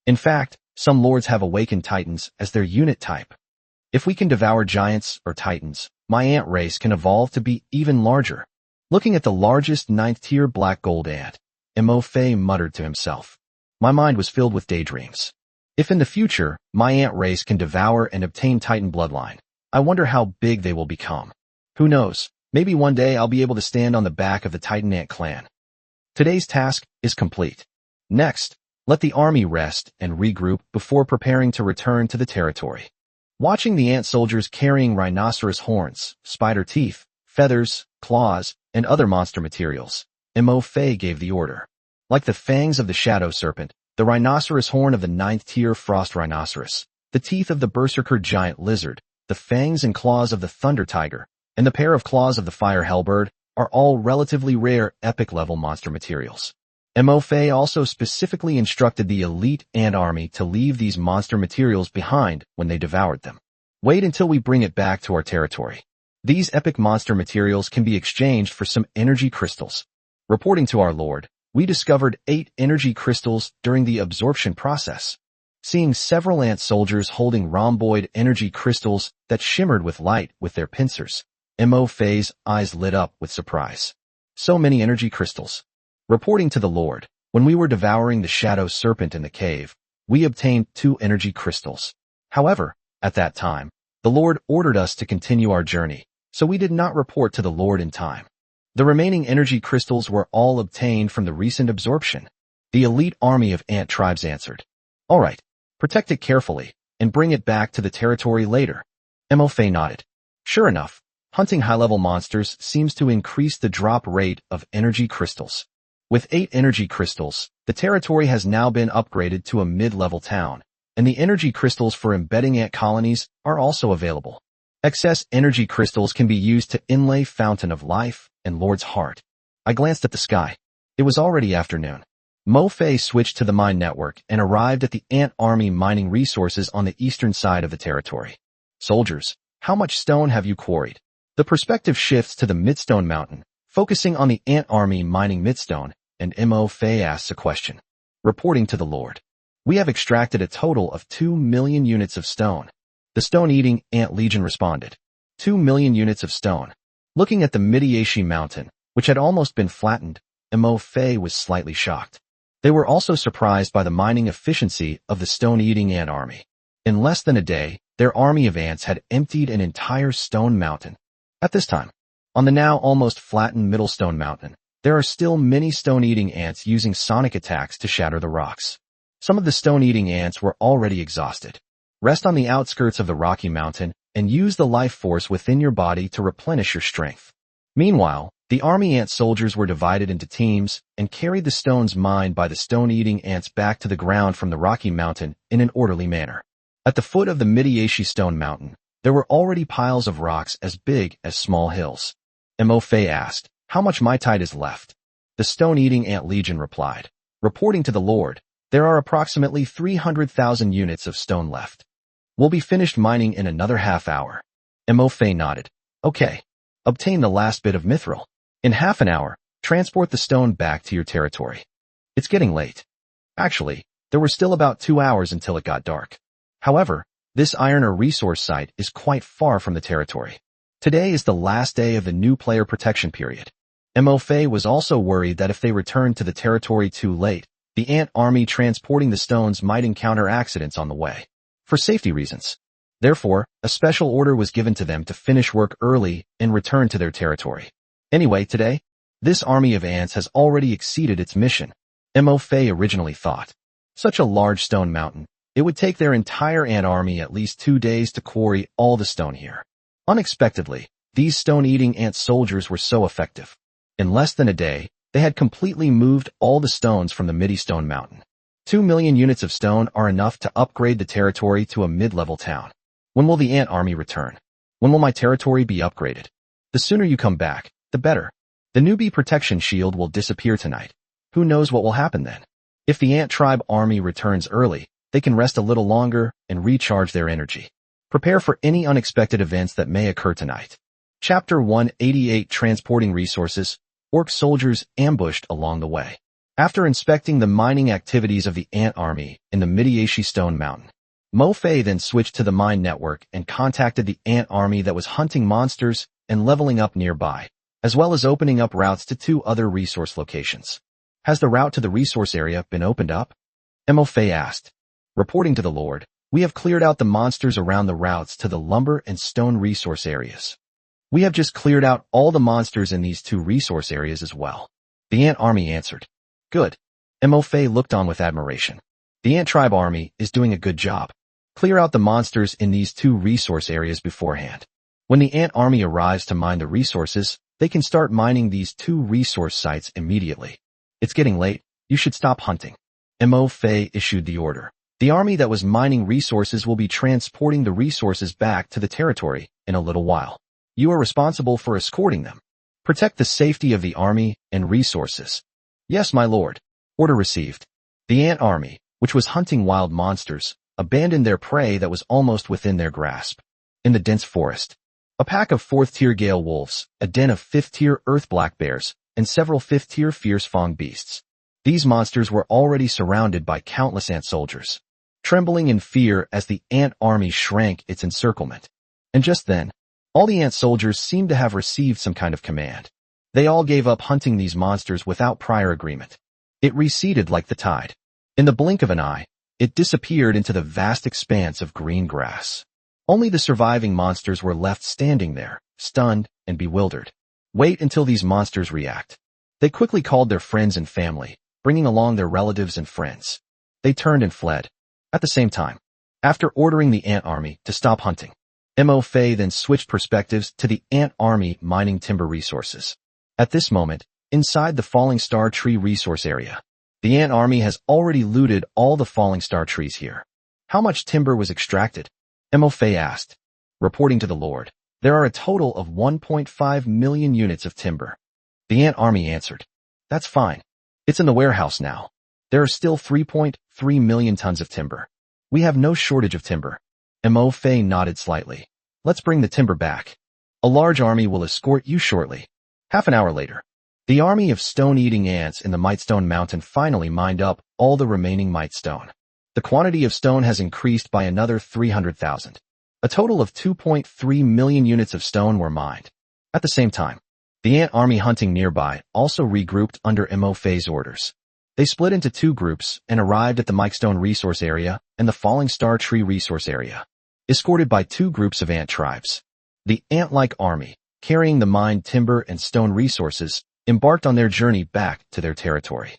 In fact, some lords have awakened titans as their unit type. If we can devour giants or titans, my ant race can evolve to be even larger. Looking at the largest 9th tier black gold ant, Mo Fei muttered to himself. My mind was filled with daydreams. If in the future, my ant race can devour and obtain titan bloodline, I wonder how big they will become. Who knows? Maybe one day I'll be able to stand on the back of the Titan Ant clan. Today's task is complete. Next, let the army rest and regroup before preparing to return to the territory. Watching the ant soldiers carrying rhinoceros horns, spider teeth, feathers, claws, and other monster materials, Mo Fei gave the order. Like the fangs of the shadow serpent, the rhinoceros horn of the 9th tier frost rhinoceros, the teeth of the berserker giant lizard, the fangs and claws of the thunder tiger, and the pair of claws of the fire hellbird are all relatively rare epic-level monster materials. Mo Fei also specifically instructed the elite ant army to leave these monster materials behind when they devoured them. Wait until we bring it back to our territory. These epic monster materials can be exchanged for some energy crystals. Reporting to our lord, we discovered 8 energy crystals during the absorption process. Seeing several ant soldiers holding rhomboid energy crystals that shimmered with light with their pincers, Mo Fei's eyes lit up with surprise. So many energy crystals. Reporting to the Lord, when we were devouring the shadow serpent in the cave, we obtained 2 energy crystals. However, at that time, the Lord ordered us to continue our journey, so we did not report to the Lord in time. The remaining energy crystals were all obtained from the recent absorption. The elite army of ant tribes answered. All right, protect it carefully, and bring it back to the territory later. Mo Fei nodded. Sure enough, hunting high-level monsters seems to increase the drop rate of energy crystals. With 8 energy crystals, the territory has now been upgraded to a mid-level town, and the energy crystals for embedding ant colonies are also available. Excess energy crystals can be used to inlay Fountain of Life and Lord's Heart. I glanced at the sky. It was already afternoon. Mo Fei switched to the mine network and arrived at the ant army mining resources on the eastern side of the territory. Soldiers, how much stone have you quarried? The perspective shifts to the Midstone Mountain, Focusing on the ant army mining midstone, and Mo Fei asks a question. Reporting to the Lord. We have extracted a total of 2 million units of stone. The stone-eating ant legion responded. 2 million units of stone. Looking at the Midiashi mountain, which had almost been flattened, Mo Fei was slightly shocked. They were also surprised by the mining efficiency of the stone-eating ant army. In less than a day, their army of ants had emptied an entire stone mountain. At this time, on the now almost flattened Middle Stone Mountain, there are still many stone-eating ants using sonic attacks to shatter the rocks. Some of the stone-eating ants were already exhausted. Rest on the outskirts of the rocky mountain and use the life force within your body to replenish your strength. Meanwhile, the army ant soldiers were divided into teams and carried the stones mined by the stone-eating ants back to the ground from the rocky mountain in an orderly manner. At the foot of the Midiashi Stone Mountain, there were already piles of rocks as big as small hills. Mo Fei asked, "How much Mytide is left?" The stone-eating ant legion replied, "Reporting to the Lord, there are approximately 300,000 units of stone left. We'll be finished mining in another half hour." Mo Fei nodded. "Okay. Obtain the last bit of mithril. In half an hour, transport the stone back to your territory. It's getting late." Actually, there were still about 2 hours until it got dark. However, this iron or resource site is quite far from the territory. Today is the last day of the new player protection period. Mo Fei was also worried that if they returned to the territory too late, the ant army transporting the stones might encounter accidents on the way. For safety reasons. Therefore, a special order was given to them to finish work early and return to their territory. Anyway, today, this army of ants has already exceeded its mission. Mo Fei originally thought. Such a large stone mountain, it would take their entire ant army at least 2 days to quarry all the stone here. Unexpectedly, these stone-eating ant soldiers were so effective. In less than a day, they had completely moved all the stones from the Midi Stone Mountain. 2 million units of stone are enough to upgrade the territory to a mid-level town. When will the ant army return? When will my territory be upgraded? The sooner you come back, the better. The newbie protection shield will disappear tonight. Who knows what will happen then? If the ant tribe army returns early, they can rest a little longer and recharge their energy. Prepare for any unexpected events that may occur tonight. Chapter 188 Transporting Resources. Orc soldiers ambushed along the way. After inspecting the mining activities of the ant army in the Midiashi Stone Mountain, Mo Fei then switched to the mine network and contacted the ant army that was hunting monsters and leveling up nearby, as well as opening up routes to 2 other resource locations. Has the route to the resource area been opened up? Mo Fei asked. Reporting to the Lord, we have cleared out the monsters around the routes to the lumber and stone resource areas. We have just cleared out all the monsters in these 2 resource areas as well. The ant army answered. Good. Mo Fei looked on with admiration. The ant tribe army is doing a good job. Clear out the monsters in these 2 resource areas beforehand. When the ant army arrives to mine the resources, they can start mining these 2 resource sites immediately. It's getting late. You should stop hunting. Mo Fei issued the order. The army that was mining resources will be transporting the resources back to the territory in a little while. You are responsible for escorting them. Protect the safety of the army and resources. Yes, my lord. Order received. The ant army, which was hunting wild monsters, abandoned their prey that was almost within their grasp. In the dense forest, a pack of 4th-tier gale wolves, a den of 5th-tier earth black bears, and several 5th-tier fierce fang beasts. These monsters were already surrounded by countless ant soldiers, trembling in fear as the ant army shrank its encirclement. And just then, all the ant soldiers seemed to have received some kind of command. They all gave up hunting these monsters without prior agreement. It receded like the tide. In the blink of an eye, it disappeared into the vast expanse of green grass. Only the surviving monsters were left standing there, stunned and bewildered. Wait until these monsters react. They quickly called their friends and family, bringing along their relatives and friends. They turned and fled. At the same time, after ordering the ant army to stop hunting, Mo Fei then switched perspectives to the ant army mining timber resources. At this moment, inside the Falling Star Tree resource area, the ant army has already looted all the Falling Star trees here. How much timber was extracted? Mo Fei asked. Reporting to the Lord, there are a total of 1.5 million units of timber. The ant army answered. That's fine. It's in the warehouse now. There are still 3.3 million tons of timber. We have no shortage of timber. Mo Fei nodded slightly. Let's bring the timber back. A large army will escort you shortly. Half an hour later, the army of stone-eating ants in the Mightstone Mountain finally mined up all the remaining Mightstone. The quantity of stone has increased by another 300,000. A total of 2.3 million units of stone were mined. At the same time, the ant army hunting nearby also regrouped under MO phase orders. They split into two groups and arrived at the Mightstone resource area and the Falling Star Tree resource area, escorted by two groups of ant tribes. The ant-like army, carrying the mined timber and stone resources, embarked on their journey back to their territory.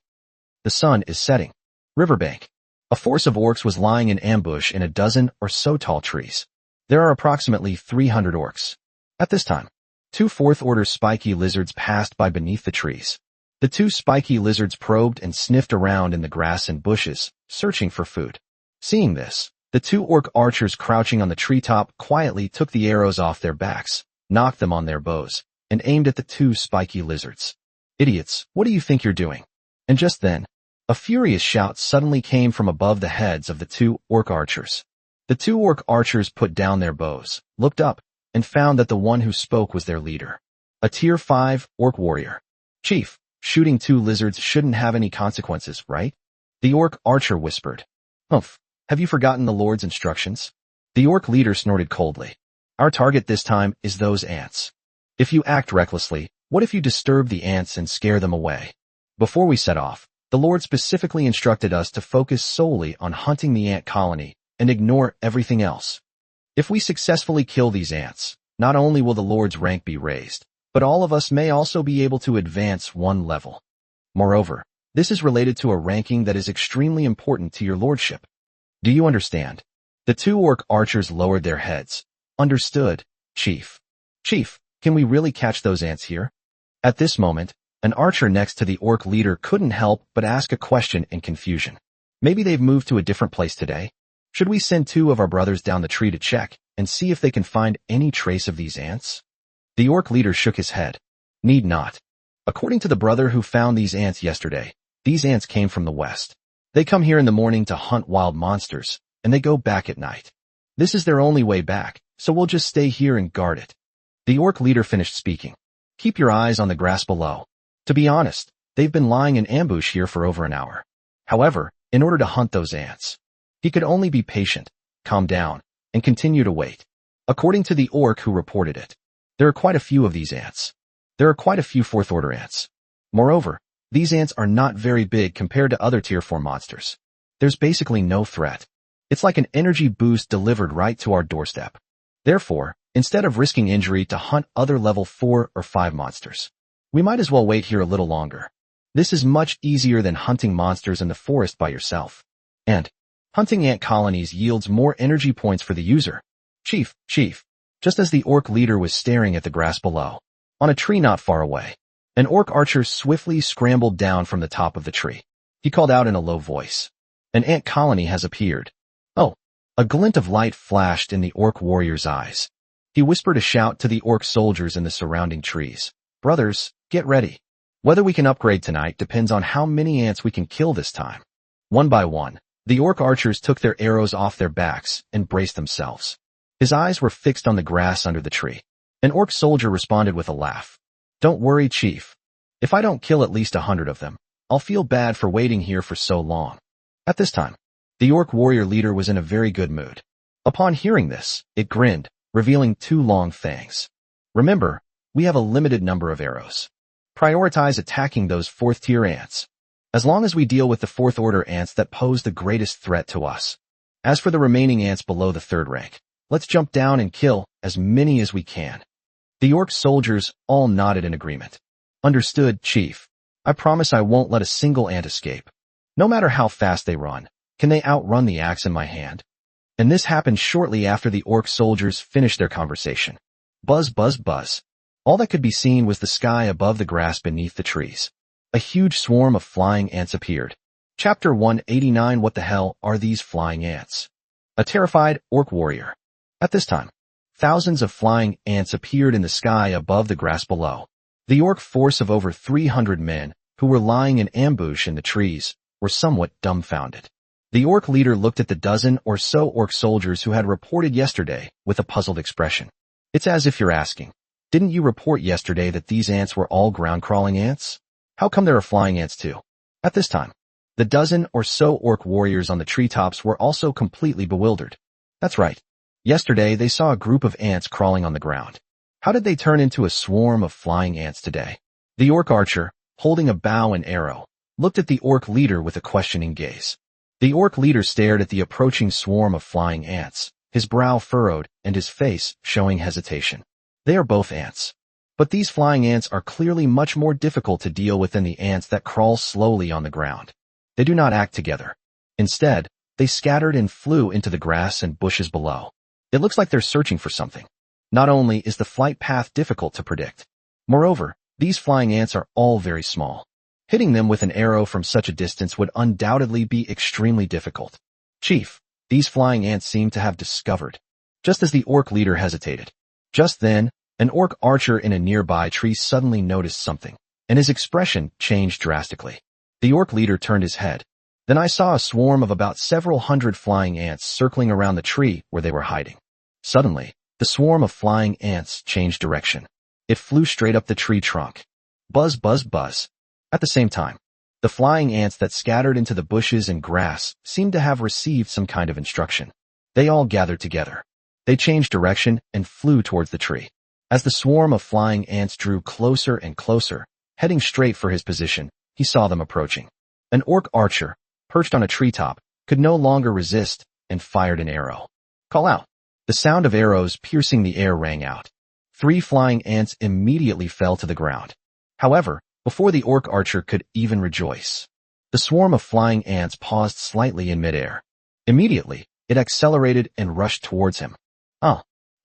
The sun is setting. Riverbank. A force of orcs was lying in ambush in a dozen or so tall trees. There are approximately 300 orcs. At this time, two fourth-order spiky lizards passed by beneath the trees. The two spiky lizards probed and sniffed around in the grass and bushes, searching for food. Seeing this, the two orc archers crouching on the treetop quietly took the arrows off their backs, knocked them on their bows, and aimed at the two spiky lizards. Idiots, what do you think you're doing? And just then, a furious shout suddenly came from above the heads of the two orc archers. The two orc archers put down their bows, looked up, and found that the one who spoke was their leader. A Tier 5 orc warrior. Chief, shooting two lizards shouldn't have any consequences, right? The orc archer whispered. Humph, have you forgotten the Lord's instructions? The orc leader snorted coldly. Our target this time is those ants. If you act recklessly, what if you disturb the ants and scare them away? Before we set off, the Lord specifically instructed us to focus solely on hunting the ant colony and ignore everything else. If we successfully kill these ants, not only will the Lord's rank be raised, but all of us may also be able to advance one level. Moreover, this is related to a ranking that is extremely important to your lordship. Do you understand? The two orc archers lowered their heads. Understood, Chief. Chief, can we really catch those ants here? At this moment, an archer next to the orc leader couldn't help but ask a question in confusion. Maybe they've moved to a different place today? Should we send two of our brothers down the tree to check and see if they can find any trace of these ants? The orc leader shook his head. Need not. According to the brother who found these ants yesterday, these ants came from the west. They come here in the morning to hunt wild monsters, and they go back at night. This is their only way back, so we'll just stay here and guard it. The orc leader finished speaking. Keep your eyes on the grass below. To be honest, they've been lying in ambush here for over an hour. However, in order to hunt those ants, he could only be patient, calm down, and continue to wait. According to the orc who reported it, there are quite a few of these ants. There are quite a few fourth-order ants. Moreover, these ants are not very big compared to other Tier 4 monsters. There's basically no threat. It's like an energy boost delivered right to our doorstep. Therefore, instead of risking injury to hunt other level 4 or 5 monsters, we might as well wait here a little longer. This is much easier than hunting monsters in the forest by yourself. And hunting ant colonies yields more energy points for the user. Chief, just as the orc leader was staring at the grass below, on a tree not far away, an orc archer swiftly scrambled down from the top of the tree. He called out in a low voice. An ant colony has appeared. Oh, a glint of light flashed in the orc warrior's eyes. He whispered a shout to the orc soldiers in the surrounding trees. Brothers, get ready. Whether we can upgrade tonight depends on how many ants we can kill this time. One by one, the orc archers took their arrows off their backs and braced themselves. His eyes were fixed on the grass under the tree. An orc soldier responded with a laugh. Don't worry, Chief. If I don't kill at least 100 of them, I'll feel bad for waiting here for so long. At this time, the orc warrior leader was in a very good mood. Upon hearing this, it grinned, revealing 2 long fangs. Remember, we have a limited number of arrows. Prioritize attacking those 4th-tier ants, as long as we deal with the 4th-order ants that pose the greatest threat to us. As for the remaining ants below the 3rd rank, let's jump down and kill as many as we can. The orc soldiers all nodded in agreement. Understood, Chief. I promise I won't let a single ant escape. No matter how fast they run, can they outrun the axe in my hand? And this happened shortly after the orc soldiers finished their conversation. Buzz, buzz, buzz. All that could be seen was the sky above the grass beneath the trees. A huge swarm of flying ants appeared. Chapter 189. What the hell are these flying ants? A terrified orc warrior. At this time, thousands of flying ants appeared in the sky above the grass below. The orc force of over 300 men, who were lying in ambush in the trees, were somewhat dumbfounded. The orc leader looked at the dozen or so orc soldiers who had reported yesterday with a puzzled expression. It's as if you're asking, Didn't you report yesterday that these ants were all ground-crawling ants? How come there are flying ants too? At this time, the dozen or so orc warriors on the treetops were also completely bewildered. That's right. Yesterday, they saw a group of ants crawling on the ground. How did they turn into a swarm of flying ants today? The orc archer, holding a bow and arrow, looked at the orc leader with a questioning gaze. The orc leader stared at the approaching swarm of flying ants, his brow furrowed and his face showing hesitation. They are both ants. But these flying ants are clearly much more difficult to deal with than the ants that crawl slowly on the ground. They do not act together. Instead, they scattered and flew into the grass and bushes below. It looks like they're searching for something. Not only is the flight path difficult to predict, moreover, these flying ants are all very small. Hitting them with an arrow from such a distance would undoubtedly be extremely difficult. Chief, these flying ants seem to have discovered. Just as the orc leader hesitated. Just then, an orc archer in a nearby tree suddenly noticed something, and his expression changed drastically. The orc leader turned his head. Then I saw a swarm of about several hundred flying ants circling around the tree where they were hiding. Suddenly, the swarm of flying ants changed direction. It flew straight up the tree trunk. Buzz, buzz, buzz. At the same time, the flying ants that scattered into the bushes and grass seemed to have received some kind of instruction. They all gathered together. They changed direction and flew towards the tree. As the swarm of flying ants drew closer and closer, heading straight for his position, he saw them approaching. An orc archer, perched on a treetop, could no longer resist and fired an arrow. Call out. The sound of arrows piercing the air rang out. 3 flying ants immediately fell to the ground. However, before the orc archer could even rejoice, the swarm of flying ants paused slightly in midair. Immediately, it accelerated and rushed towards him.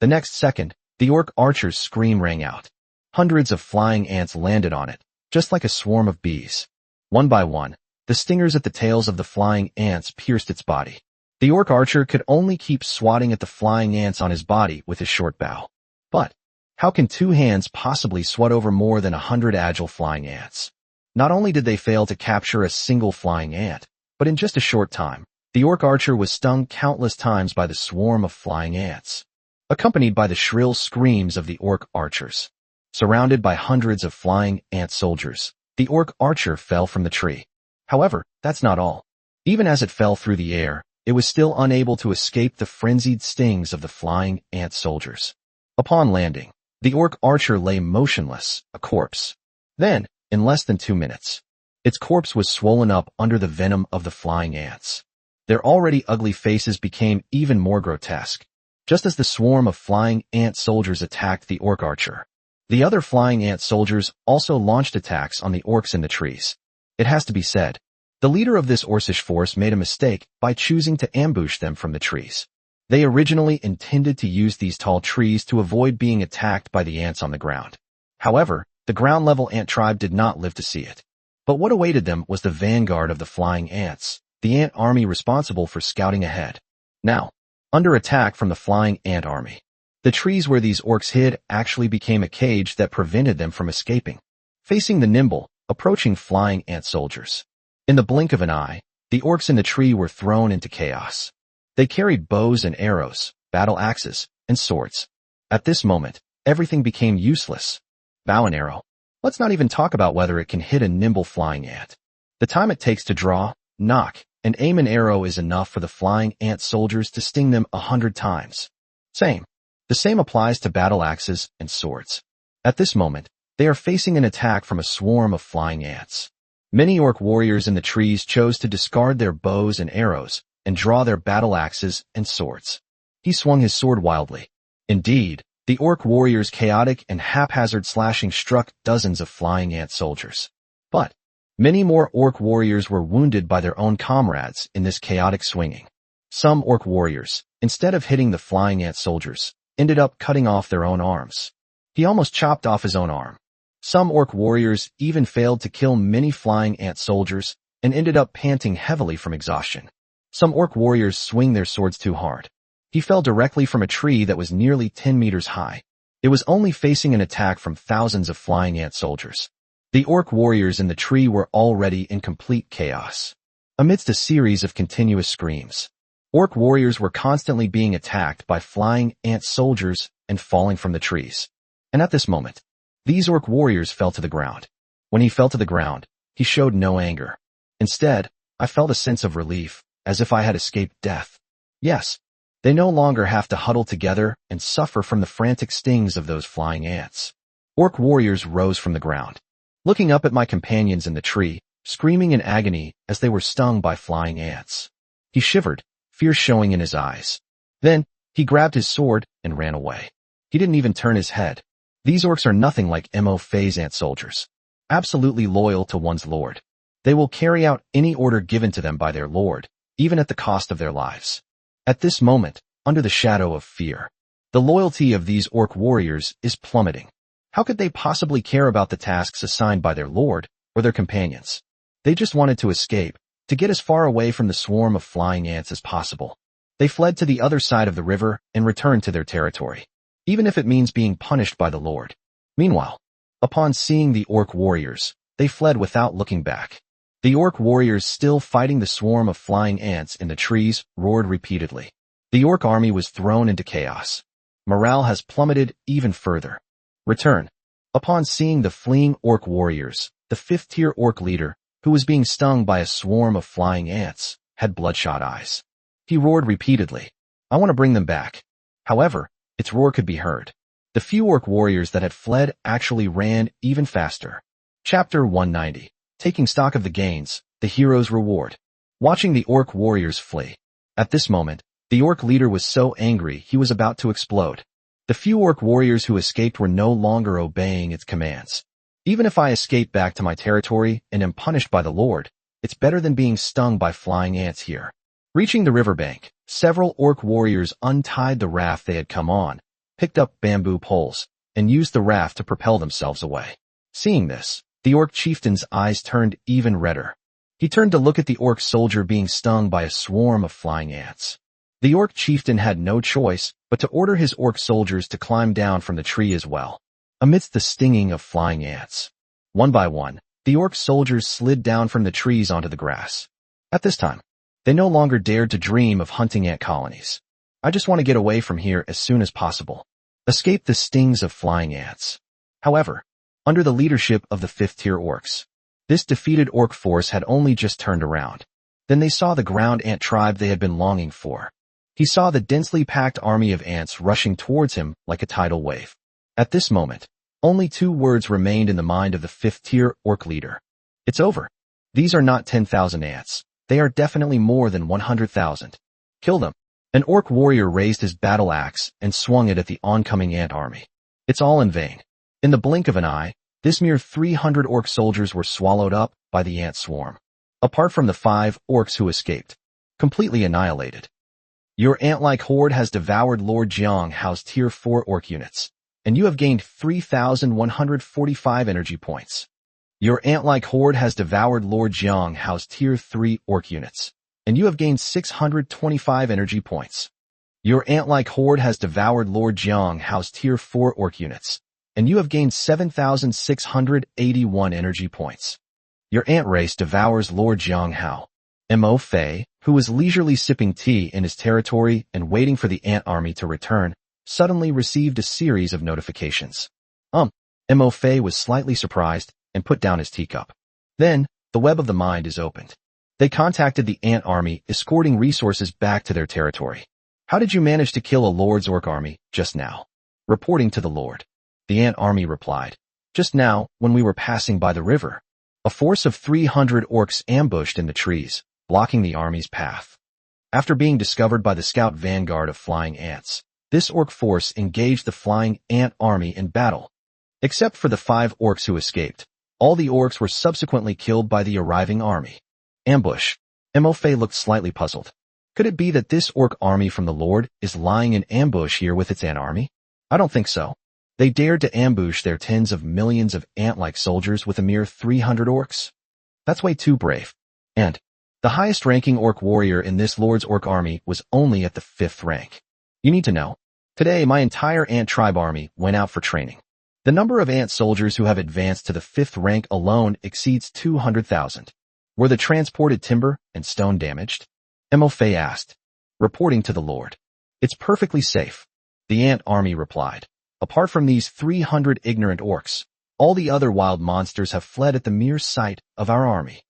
The next second, the orc archer's scream rang out. Hundreds of flying ants landed on it, just like a swarm of bees. One by one, the stingers at the tails of the flying ants pierced its body. The orc archer could only keep swatting at the flying ants on his body with his short bow. But how can 2 hands possibly swat over more than 100 agile flying ants? Not only did they fail to capture a single flying ant, but in just a short time, the orc archer was stung countless times by the swarm of flying ants, accompanied by the shrill screams of the orc archers. Surrounded by hundreds of flying ant soldiers, the orc archer fell from the tree. However, that's not all. Even as it fell through the air, it was still unable to escape the frenzied stings of the flying ant soldiers. Upon landing, the orc archer lay motionless, a corpse. Then, in less than 2 minutes, its corpse was swollen up under the venom of the flying ants. Their already ugly faces became even more grotesque, just as the swarm of flying ant soldiers attacked the orc archer. The other flying ant soldiers also launched attacks on the orcs in the trees. It has to be said, the leader of this orcish force made a mistake by choosing to ambush them from the trees. They originally intended to use these tall trees to avoid being attacked by the ants on the ground. However, the ground-level ant tribe did not live to see it. But what awaited them was the vanguard of the flying ants, the ant army responsible for scouting ahead. Now, under attack from the flying ant army, the trees where these orcs hid actually became a cage that prevented them from escaping, facing the nimble, approaching flying ant soldiers. In the blink of an eye, the orcs in the tree were thrown into chaos. They carried bows and arrows, battle axes, and swords. At this moment, everything became useless. Bow and arrow. Let's not even talk about whether it can hit a nimble flying ant. The time it takes to draw, knock, and aim an arrow is enough for the flying ant soldiers to sting them 100 times. The same applies to battle axes and swords. At this moment, they are facing an attack from a swarm of flying ants. Many orc warriors in the trees chose to discard their bows and arrows and draw their battle axes and swords. He swung his sword wildly. Indeed, the orc warrior's chaotic and haphazard slashing struck dozens of flying ant soldiers. But many more orc warriors were wounded by their own comrades in this chaotic swinging. Some orc warriors, instead of hitting the flying ant soldiers, ended up cutting off their own arms. He almost chopped off his own arm. Some orc warriors even failed to kill many flying ant soldiers and ended up panting heavily from exhaustion. Some orc warriors swing their swords too hard. He fell directly from a tree that was nearly 10 meters high. It was only facing an attack from thousands of flying ant soldiers. The orc warriors in the tree were already in complete chaos. Amidst a series of continuous screams, orc warriors were constantly being attacked by flying ant soldiers and falling from the trees. And at this moment, these orc warriors fell to the ground. When he fell to the ground, he showed no anger. Instead, I felt a sense of relief, as if I had escaped death. Yes, they no longer have to huddle together and suffer from the frantic stings of those flying ants. Orc warriors rose from the ground, looking up at my companions in the tree, screaming in agony as they were stung by flying ants. He shivered, fear showing in his eyes. Then, he grabbed his sword and ran away. He didn't even turn his head. These orcs are nothing like Mo Fei's ant soldiers. Absolutely loyal to one's lord. They will carry out any order given to them by their lord, even at the cost of their lives. At this moment, under the shadow of fear, the loyalty of these orc warriors is plummeting. How could they possibly care about the tasks assigned by their lord or their companions? They just wanted to escape, to get as far away from the swarm of flying ants as possible. They fled to the other side of the river and returned to their territory, even if it means being punished by the lord. Meanwhile, upon seeing the orc warriors, they fled without looking back. The orc warriors, still fighting the swarm of flying ants in the trees, roared repeatedly. The orc army was thrown into chaos. Morale has plummeted even further. Return. Upon seeing the fleeing orc warriors, the 5th-tier orc leader, who was being stung by a swarm of flying ants, had bloodshot eyes. He roared repeatedly. I want to bring them back. However, its roar could be heard. The few orc warriors that had fled actually ran even faster. Chapter 190. Taking stock of the gains, the hero's reward. Watching the orc warriors flee. At this moment, the orc leader was so angry he was about to explode. The few orc warriors who escaped were no longer obeying its commands. Even if I escape back to my territory and am punished by the lord, it's better than being stung by flying ants here. Reaching the riverbank, several orc warriors untied the raft they had come on, picked up bamboo poles, and used the raft to propel themselves away. Seeing this, the orc chieftain's eyes turned even redder. He turned to look at the orc soldier being stung by a swarm of flying ants. The orc chieftain had no choice but to order his orc soldiers to climb down from the tree as well. Amidst the stinging of flying ants, one by one, the orc soldiers slid down from the trees onto the grass. At this time, they no longer dared to dream of hunting ant colonies. I just want to get away from here as soon as possible. Escape the stings of flying ants. However, under the leadership of the 5th-tier orcs, this defeated orc force had only just turned around. Then they saw the ground ant tribe they had been longing for. He saw the densely packed army of ants rushing towards him like a tidal wave. At this moment, only 2 words remained in the mind of the 5th-tier orc leader. It's over. These are not 10,000 ants. They are definitely more than 100,000. Kill them. An orc warrior raised his battle axe and swung it at the oncoming ant army. It's all in vain. In the blink of an eye, this mere 300 orc soldiers were swallowed up by the ant swarm. Apart from the 5 orcs who escaped, completely annihilated. Your ant-like horde has devoured Lord Jiang Hao's Tier 4 orc units, and you have gained 3,145 energy points. Your ant-like horde has devoured Lord Jiang Hao's Tier 3 orc units, and you have gained 625 energy points. Your ant-like horde has devoured Lord Jiang Hao's Tier 4 orc units, and you have gained 7,681 energy points. Your ant race devours Lord Jiang Hao. Mo Fei, who was leisurely sipping tea in his territory and waiting for the ant army to return, suddenly received a series of notifications. Mo Fei was slightly surprised and put down his teacup. Then, the web of the mind is opened. They contacted the ant army, escorting resources back to their territory. How did you manage to kill a lord's orc army just now? Reporting to the lord. The ant army replied, just now, when we were passing by the river, a force of 300 orcs ambushed in the trees, blocking the army's path. After being discovered by the scout vanguard of flying ants, this orc force engaged the flying ant army in battle. Except for the 5 orcs who escaped, all the orcs were subsequently killed by the arriving army. Ambush. Mo Fei looked slightly puzzled. Could it be that this orc army from the Lord is lying in ambush here with its ant army? I don't think so. They dared to ambush their tens of millions of ant-like soldiers with a mere 300 orcs? That's way too brave. And the highest-ranking orc warrior in this Lord's orc army was only at the 5th rank. You need to know. Today, my entire ant tribe army went out for training. The number of ant soldiers who have advanced to the 5th rank alone exceeds 200,000. Were the transported timber and stone damaged? Mo Fei asked. Reporting to the Lord. It's perfectly safe. The ant army replied. Apart from these 300 ignorant orcs, all the other wild monsters have fled at the mere sight of our army.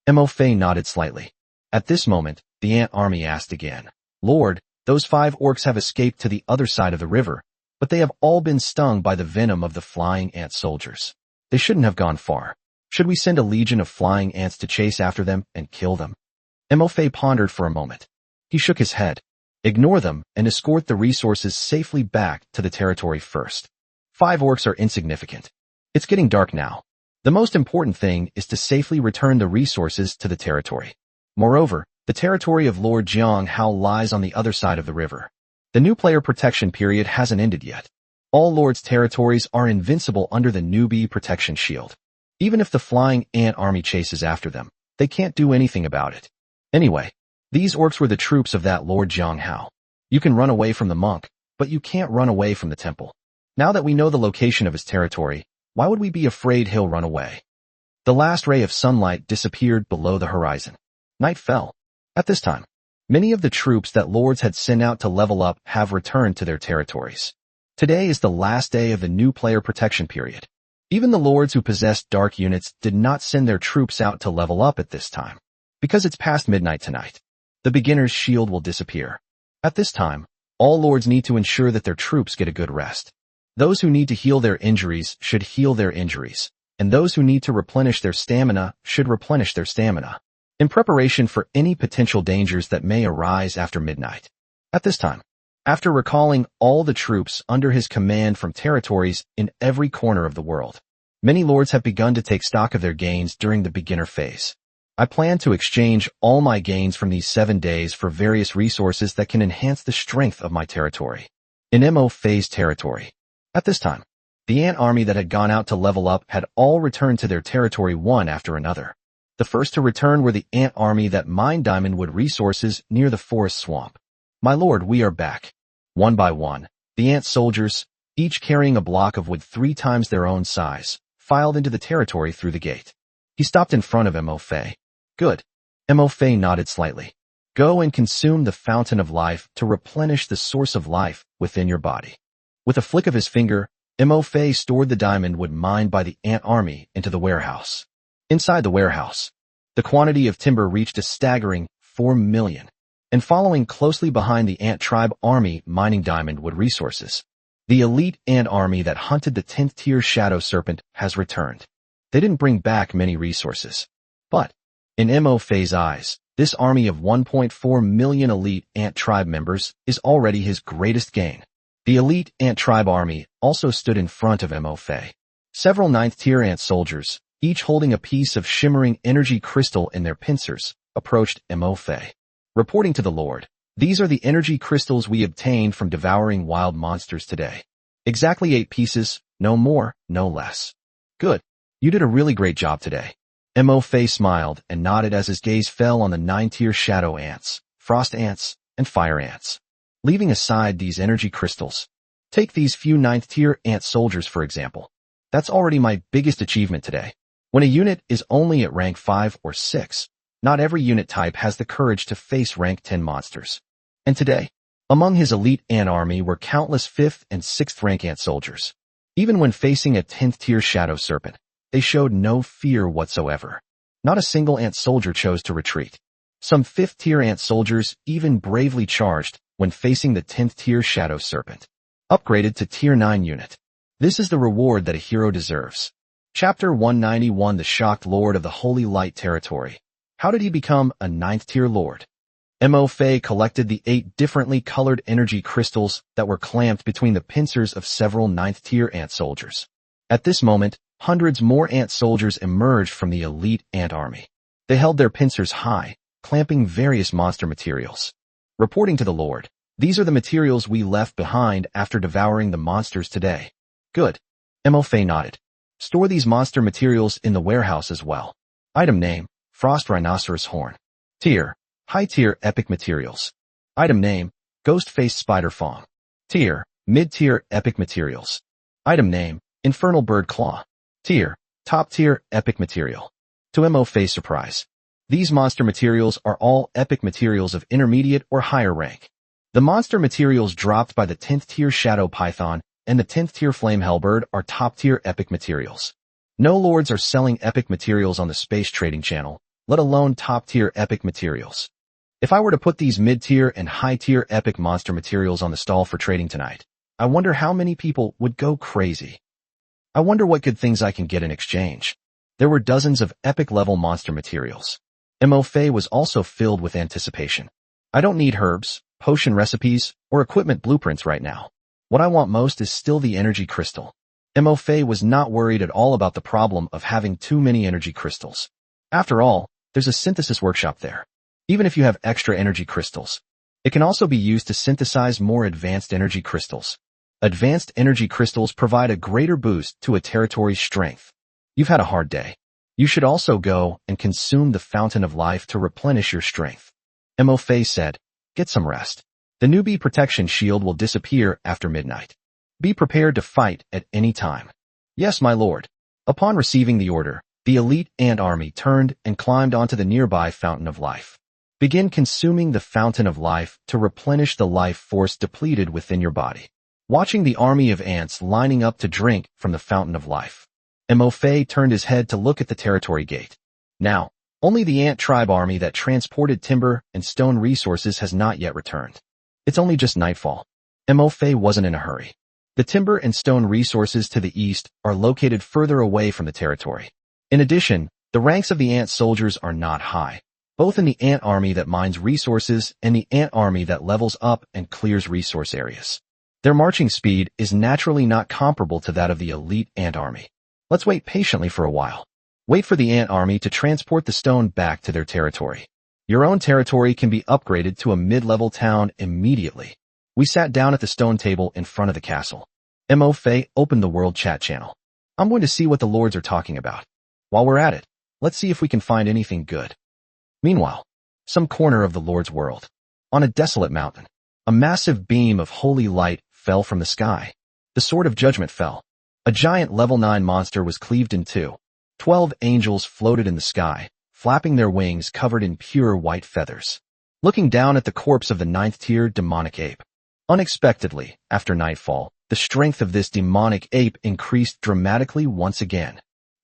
Mo Fei nodded slightly. At this moment, the ant army asked again. Lord, those 5 orcs have escaped to the other side of the river, but they have all been stung by the venom of the flying ant soldiers. They shouldn't have gone far. Should we send a legion of flying ants to chase after them and kill them? Mo Fei pondered for a moment. He shook his head. Ignore them and escort the resources safely back to the territory first. 5 orcs are insignificant. It's getting dark now. The most important thing is to safely return the resources to the territory. Moreover, the territory of Lord Jiang Hao lies on the other side of the river. The new player protection period hasn't ended yet. All Lord's territories are invincible under the newbie protection shield. Even if the flying ant army chases after them, they can't do anything about it. Anyway, these orcs were the troops of that Lord Jiang Hao. You can run away from the monk, but you can't run away from the temple. Now that we know the location of his territory, why would we be afraid he'll run away? The last ray of sunlight disappeared below the horizon. Night fell. At this time, many of the troops that lords had sent out to level up have returned to their territories. Today is the last day of the new player protection period. Even the lords who possessed dark units did not send their troops out to level up at this time. Because it's past midnight tonight, the beginner's shield will disappear. At this time, all lords need to ensure that their troops get a good rest. Those who need to heal their injuries should heal their injuries, and those who need to replenish their stamina should replenish their stamina, in preparation for any potential dangers that may arise after midnight. At this time, after recalling all the troops under his command from territories in every corner of the world, many lords have begun to take stock of their gains during the beginner phase. I plan to exchange all my gains from these 7 days for various resources that can enhance the strength of my territory. In Mo Fei's territory, at this time, the ant army that had gone out to level up had all returned to their territory one after another. The first to return were the ant army that mined diamondwood resources near the forest swamp. My lord, we are back. One by one, the ant soldiers, each carrying a block of wood 3 times their own size, filed into the territory through the gate. He stopped in front of Mo Fei. Good. Mo Fei nodded slightly. Go and consume the fountain of life to replenish the source of life within your body. With a flick of his finger, Mo Fei stored the diamondwood mined by the ant army into the warehouse. Inside the warehouse, the quantity of timber reached a staggering 4 million. And following closely behind the ant tribe army mining diamondwood resources, the elite ant army that hunted the 10th tier shadow serpent has returned. They didn't bring back many resources. But, in Mo Fei's eyes, this army of 1.4 million elite ant tribe members is already his greatest gain. The elite ant tribe army also stood in front of Mo Fei. Several 9th tier ant soldiers, each holding a piece of shimmering energy crystal in their pincers, approached Mo Fei. Reporting to the Lord, these are the energy crystals we obtained from devouring wild monsters today. Exactly 8 pieces, no more, no less. Good. You did a really great job today. Mo Fei smiled and nodded as his gaze fell on the 9-tier shadow ants, frost ants, and fire ants. Leaving aside these energy crystals, take these few 9th-tier ant soldiers for example. That's already my biggest achievement today. When a unit is only at rank 5 or 6, not every unit type has the courage to face rank 10 monsters. And today, among his elite ant army were countless 5th and 6th rank ant soldiers. Even when facing a 10th-tier shadow serpent, they showed no fear whatsoever. Not a single ant soldier chose to retreat. Some 5th-tier ant soldiers even bravely charged when facing the 10th-tier shadow serpent. Upgraded to tier 9 unit. This is the reward that a hero deserves. Chapter 191 The Shocked Lord of the Holy Light Territory. How did he become a 9th-tier lord? Mo Fei collected the 8 differently colored energy crystals that were clamped between the pincers of several 9th-tier ant soldiers. At this moment, hundreds more ant soldiers emerged from the elite ant army. They held their pincers high, clamping various monster materials. Reporting to the Lord, these are the materials we left behind after devouring the monsters today. Good. Mo Fei nodded. Store these monster materials in the warehouse as well. Item name, Frost Rhinoceros Horn. Tier, High Tier Epic Materials. Item name, Ghost-Faced Spider Fong. Tier, Mid-Tier Epic Materials. Item name, Infernal Bird Claw. Tier, Top Tier Epic Material. To Mo Fei's surprise, these monster materials are all epic materials of intermediate or higher rank. The monster materials dropped by the 10th tier Shadow Python and the 10th tier Flame Hellbird are top-tier epic materials. No lords are selling epic materials on the space trading channel, let alone top-tier epic materials. If I were to put these mid-tier and high-tier epic monster materials on the stall for trading tonight, I wonder how many people would go crazy. I wonder what good things I can get in exchange. There were dozens of epic-level monster materials. MOFA was also filled with anticipation. I don't need herbs, potion recipes, or equipment blueprints right now. What I want most is still the energy crystal. MOFA was not worried at all about the problem of having too many energy crystals. After all, there's a synthesis workshop there. Even if you have extra energy crystals, it can also be used to synthesize more advanced energy crystals. Advanced energy crystals provide a greater boost to a territory's strength. You've had a hard day. You should also go and consume the fountain of life to replenish your strength. MOFA said, get some rest. The newbie protection shield will disappear after midnight. Be prepared to fight at any time. Yes, my lord. Upon receiving the order, the elite ant army turned and climbed onto the nearby fountain of life. Begin consuming the fountain of life to replenish the life force depleted within your body. Watching the army of ants lining up to drink from the fountain of life, MOFA turned his head to look at the territory gate. Now, only the ant tribe army that transported timber and stone resources has not yet returned. It's only just nightfall. MOFA wasn't in a hurry. The timber and stone resources to the east are located further away from the territory. In addition, the ranks of the ant soldiers are not high, both in the ant army that mines resources and the ant army that levels up and clears resource areas. Their marching speed is naturally not comparable to that of the elite ant army. Let's wait patiently for a while. Wait for the ant army to transport the stone back to their territory. Your own territory can be upgraded to a mid-level town immediately. We sat down at the stone table in front of the castle. MOFA opened the world chat channel. I'm going to see what the lords are talking about. While we're at it, let's see if we can find anything good. Meanwhile, some corner of the lord's world. On a desolate mountain, a massive beam of holy light fell from the sky. The sword of judgment fell. A giant level 9 monster was cleaved in two. 12 angels floated in the sky, flapping their wings covered in pure white feathers. Looking down at the corpse of the 9th tier demonic ape. Unexpectedly, after nightfall, the strength of this demonic ape increased dramatically once again.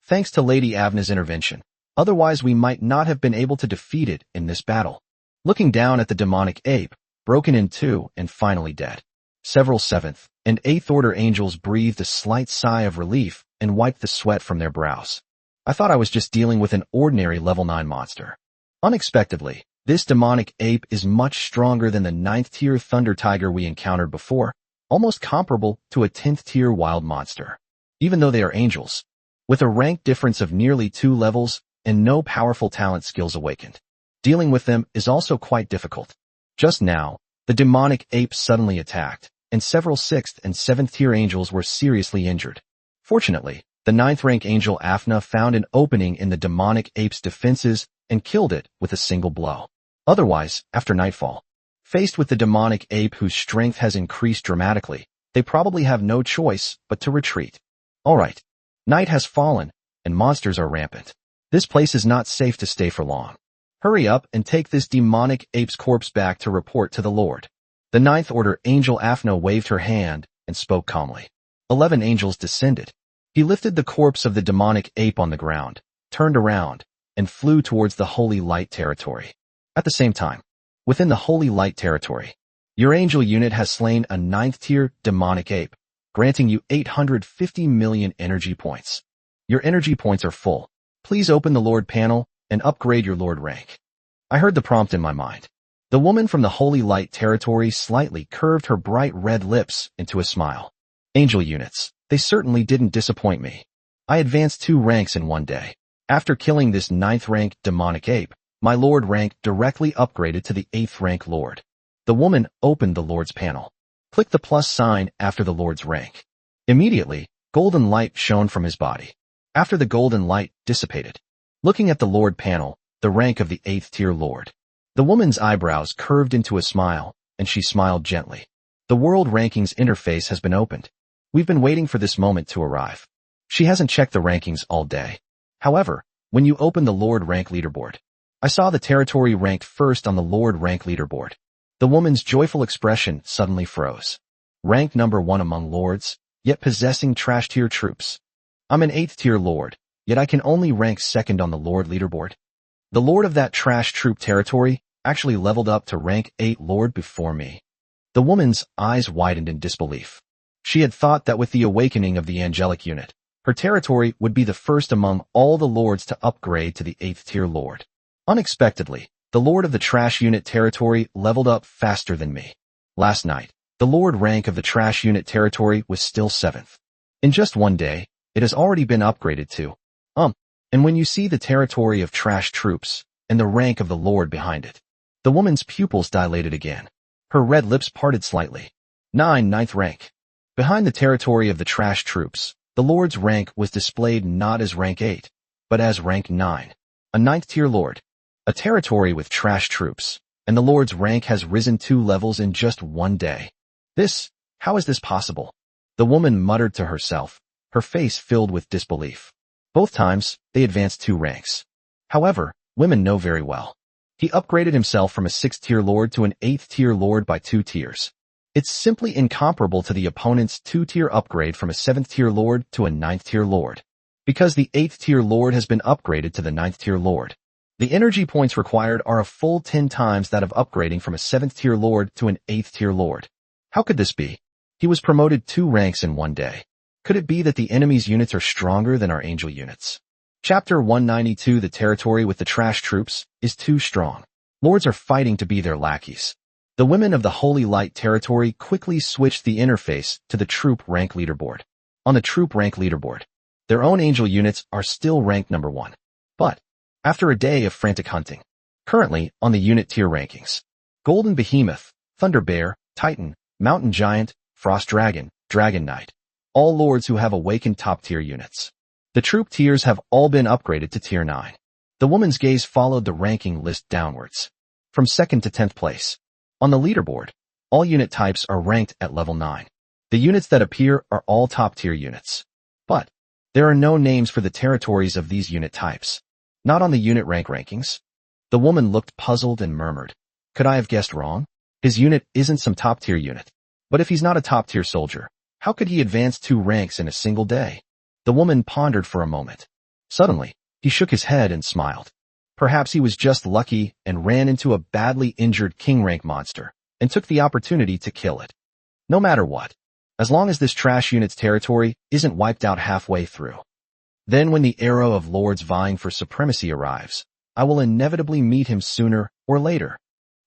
Thanks to Lady Avna's intervention. Otherwise we might not have been able to defeat it in this battle. Looking down at the demonic ape, broken in two and finally dead. Several 7th and 8th order angels breathed a slight sigh of relief and wiped the sweat from their brows. I thought I was just dealing with an ordinary level 9 monster. Unexpectedly, this demonic ape is much stronger than the 9th tier thunder tiger we encountered before, almost comparable to a 10th tier wild monster. Even though they are angels, with a rank difference of nearly 2 levels and no powerful talent skills awakened. Dealing with them is also quite difficult. Just now, the demonic ape suddenly attacked, and several 6th and 7th tier angels were seriously injured. Fortunately, the 9th rank angel Afna found an opening in the demonic ape's defenses and killed it with a single blow. Otherwise, after nightfall, faced with the demonic ape whose strength has increased dramatically, they probably have no choice but to retreat. Alright, night has fallen, and monsters are rampant. This place is not safe to stay for long. Hurry up and take this demonic ape's corpse back to report to the Lord. The 9th order angel Afna waved her hand and spoke calmly. 11 angels descended. He lifted the corpse of the demonic ape on the ground, turned around, and flew towards the Holy Light territory. At the same time, within the Holy Light territory, your angel unit has slain a 9th tier demonic ape, granting you 850 million energy points. Your energy points are full. Please open the Lord panel and upgrade your Lord rank. I heard the prompt in my mind. The woman from the Holy Light territory slightly curved her bright red lips into a smile. Angel units, they certainly didn't disappoint me. I advanced 2 ranks in one day. After killing this 9th rank demonic ape, my Lord rank directly upgraded to the 8th rank Lord. The woman opened the Lord's panel. Click the plus sign after the Lord's rank. Immediately, golden light shone from his body. After the golden light dissipated, looking at the Lord panel, the rank of the 8th tier Lord. The woman's eyebrows curved into a smile, and she smiled gently. The world rankings interface has been opened. We've been waiting for this moment to arrive. She hasn't checked the rankings all day. However, when you open the Lord rank leaderboard, I saw the territory ranked first on the Lord rank leaderboard. The woman's joyful expression suddenly froze. Rank number 1 among lords, yet possessing trash tier troops. I'm an 8th tier lord, yet I can only rank 2nd on the lord leaderboard. The lord of that trash troop territory actually leveled up to rank 8 lord before me. The woman's eyes widened in disbelief. She had thought that with the awakening of the angelic unit, her territory would be the first among all the lords to upgrade to the 8th tier lord. Unexpectedly, the lord of the trash unit territory leveled up faster than me. Last night, the lord rank of the trash unit territory was still 7th. In just one day, it has already been upgraded to. And when you see the territory of trash troops and the rank of the lord behind it, the woman's pupils dilated again. Her red lips parted slightly. 9th rank. Behind the territory of the trash troops, the lord's rank was displayed not as rank 8, but as rank 9. A 9th tier lord. A territory with trash troops, and the lord's rank has risen 2 levels in just one day. How is this possible? The woman muttered to herself, her face filled with disbelief. Both times, they advanced 2 ranks. However, women know very well. He upgraded himself from a 6th tier lord to an 8th tier lord by 2 tiers. It's simply incomparable to the opponent's 2-tier upgrade from a 7th tier lord to a 9th tier lord. Because the 8th tier lord has been upgraded to the 9th tier lord. The energy points required are a full 10 times that of upgrading from a 7th tier lord to an 8th tier lord. How could this be? He was promoted 2 ranks in one day. Could it be that the enemy's units are stronger than our angel units? Chapter 192. The territory with the trash troops is too strong. Lords are fighting to be their lackeys. The women of the Holy Light territory quickly switched the interface to the troop rank leaderboard. On the troop rank leaderboard, their own angel units are still ranked number 1. But, after a day of frantic hunting, currently on the unit tier rankings, Golden Behemoth, Thunder Bear, Titan, Mountain Giant, Frost Dragon, Dragon Knight, all lords who have awakened top tier units. The troop tiers have all been upgraded to tier 9. The woman's gaze followed the ranking list downwards, from 2nd to 10th place. On the leaderboard, all unit types are ranked at level 9. The units that appear are all top tier units. But, there are no names for the territories of these unit types. Not on the unit rank rankings. The woman looked puzzled and murmured, "Could I have guessed wrong? His unit isn't some top tier unit. But if he's not a top tier soldier, how could he advance 2 ranks in a single day?" The woman pondered for a moment. Suddenly, he shook his head and smiled. Perhaps he was just lucky and ran into a badly injured king rank monster and took the opportunity to kill it. No matter what, as long as this trash unit's territory isn't wiped out halfway through. Then when the era of lords vying for supremacy arrives, I will inevitably meet him sooner or later.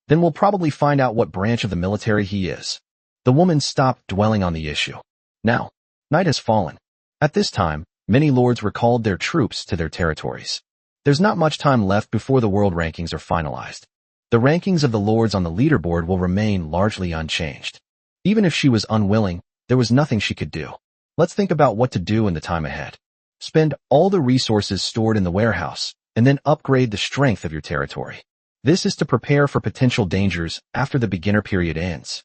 Then we'll probably find out what branch of the military he is. The woman stopped dwelling on the issue. Now, night has fallen. At this time, many lords recalled their troops to their territories. There's not much time left before the world rankings are finalized. The rankings of the lords on the leaderboard will remain largely unchanged. Even if she was unwilling, there was nothing she could do. Let's think about what to do in the time ahead. Spend all the resources stored in the warehouse, and then upgrade the strength of your territory. This is to prepare for potential dangers after the beginner period ends.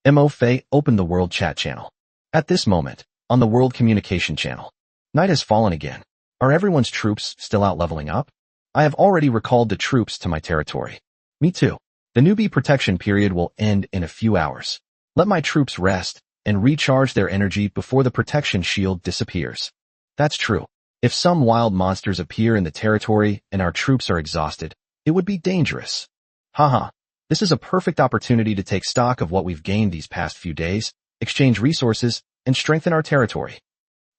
Mo Fei opened the world chat channel. At this moment, on the world communication channel, night has fallen again. Are everyone's troops still out leveling up? I have already recalled the troops to my territory. Me too. The newbie protection period will end in a few hours. Let my troops rest and recharge their energy before the protection shield disappears. That's true. If some wild monsters appear in the territory and our troops are exhausted, it would be dangerous. Haha. This is a perfect opportunity to take stock of what we've gained these past few days, exchange resources, and strengthen our territory.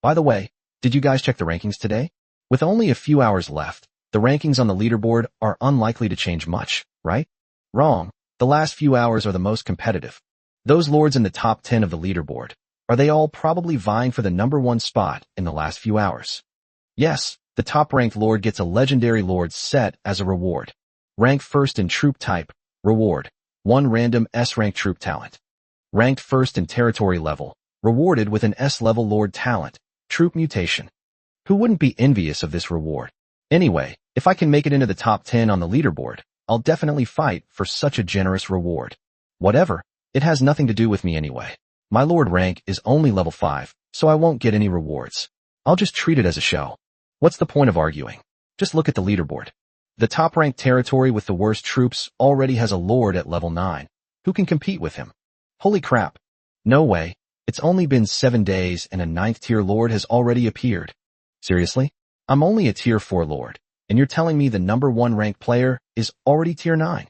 By the way, did you guys check the rankings today? With only a few hours left, the rankings on the leaderboard are unlikely to change much, right? Wrong. The last few hours are the most competitive. Those lords in the top 10 of the leaderboard, are they all probably vying for the number 1 spot in the last few hours? Yes, the top-ranked lord gets a legendary lord set as a reward. Rank 1st in troop type, reward, 1 random S-rank troop talent. Ranked 1st in territory level, rewarded with an S-level lord talent, troop mutation. Who wouldn't be envious of this reward? Anyway, if I can make it into the top 10 on the leaderboard, I'll definitely fight for such a generous reward. Whatever, it has nothing to do with me anyway. My lord rank is only level 5, so I won't get any rewards. I'll just treat it as a show. What's the point of arguing? Just look at the leaderboard. The top-ranked territory with the worst troops already has a lord at level 9. Who can compete with him? Holy crap. No way. It's only been 7 days and a 9th tier lord has already appeared. Seriously? I'm only a tier 4 lord, and you're telling me the number 1 ranked player is already tier 9?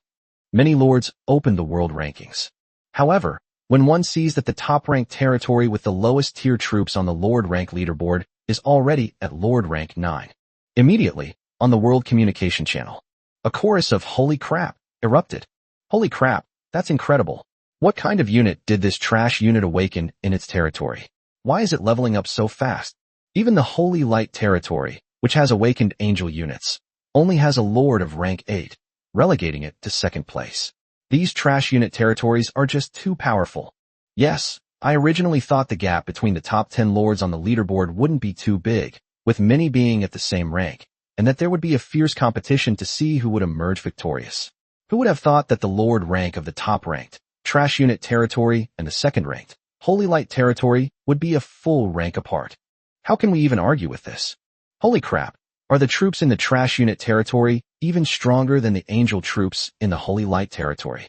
Many lords open the world rankings. However, when one sees that the top-ranked territory with the lowest tier troops on the Lord rank leaderboard is already at Lord rank 9. Immediately, on the World Communication Channel, a chorus of "Holy crap!" erupted. Holy crap, that's incredible. What kind of unit did this trash unit awaken in its territory? Why is it leveling up so fast? Even the Holy Light territory, which has awakened angel units, only has a Lord of rank 8, relegating it to 2nd place. These trash unit territories are just too powerful. Yes, I originally thought the gap between the top 10 lords on the leaderboard wouldn't be too big, with many being at the same rank, and that there would be a fierce competition to see who would emerge victorious. Who would have thought that the lord rank of the top-ranked trash unit territory and the 2nd-ranked Holy Light territory would be a full rank apart? How can we even argue with this? Holy crap, are the troops in the trash unit territory even stronger than the angel troops in the Holy Light territory?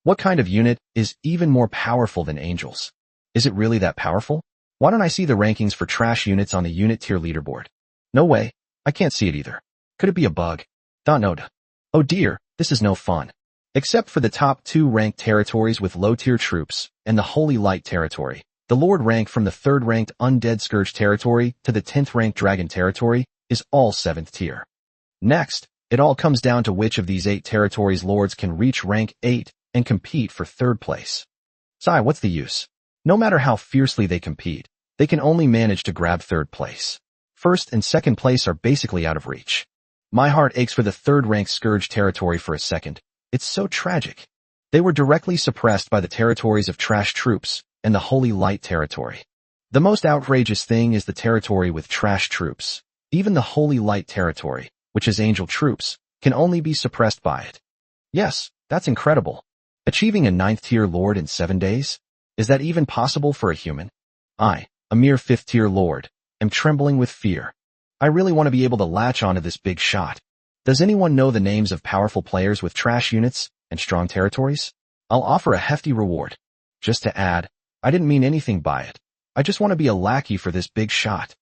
What kind of unit is even more powerful than angels? Is it really that powerful? Why don't I see the rankings for trash units on the unit tier leaderboard? No way, I can't see it either. Could it be a bug? Node. Oh dear, this is no fun. Except for the top 2 ranked territories with low tier troops and the Holy Light territory, the Lord rank from the 3rd ranked Undead Scourge territory to the 10th ranked Dragon territory is all 7th tier. Next, it all comes down to which of these 8 territories lords can reach rank 8 and compete for 3rd place. Sigh, what's the use? No matter how fiercely they compete, they can only manage to grab 3rd place. 1st and 2nd place are basically out of reach. My heart aches for the 3rd ranked Scourge territory for a second. It's so tragic. They were directly suppressed by the territories of trash troops and the Holy Light territory. The most outrageous thing is the territory with trash troops. Even the Holy Light territory, which is angel troops, can only be suppressed by it. Yes, that's incredible. Achieving a 9th tier lord in 7 days? Is that even possible for a human? I, a mere 5th tier lord, am trembling with fear. I really want to be able to latch onto this big shot. Does anyone know the names of powerful players with trash units and strong territories? I'll offer a hefty reward. Just to add, I didn't mean anything by it. I just want to be a lackey for this big shot.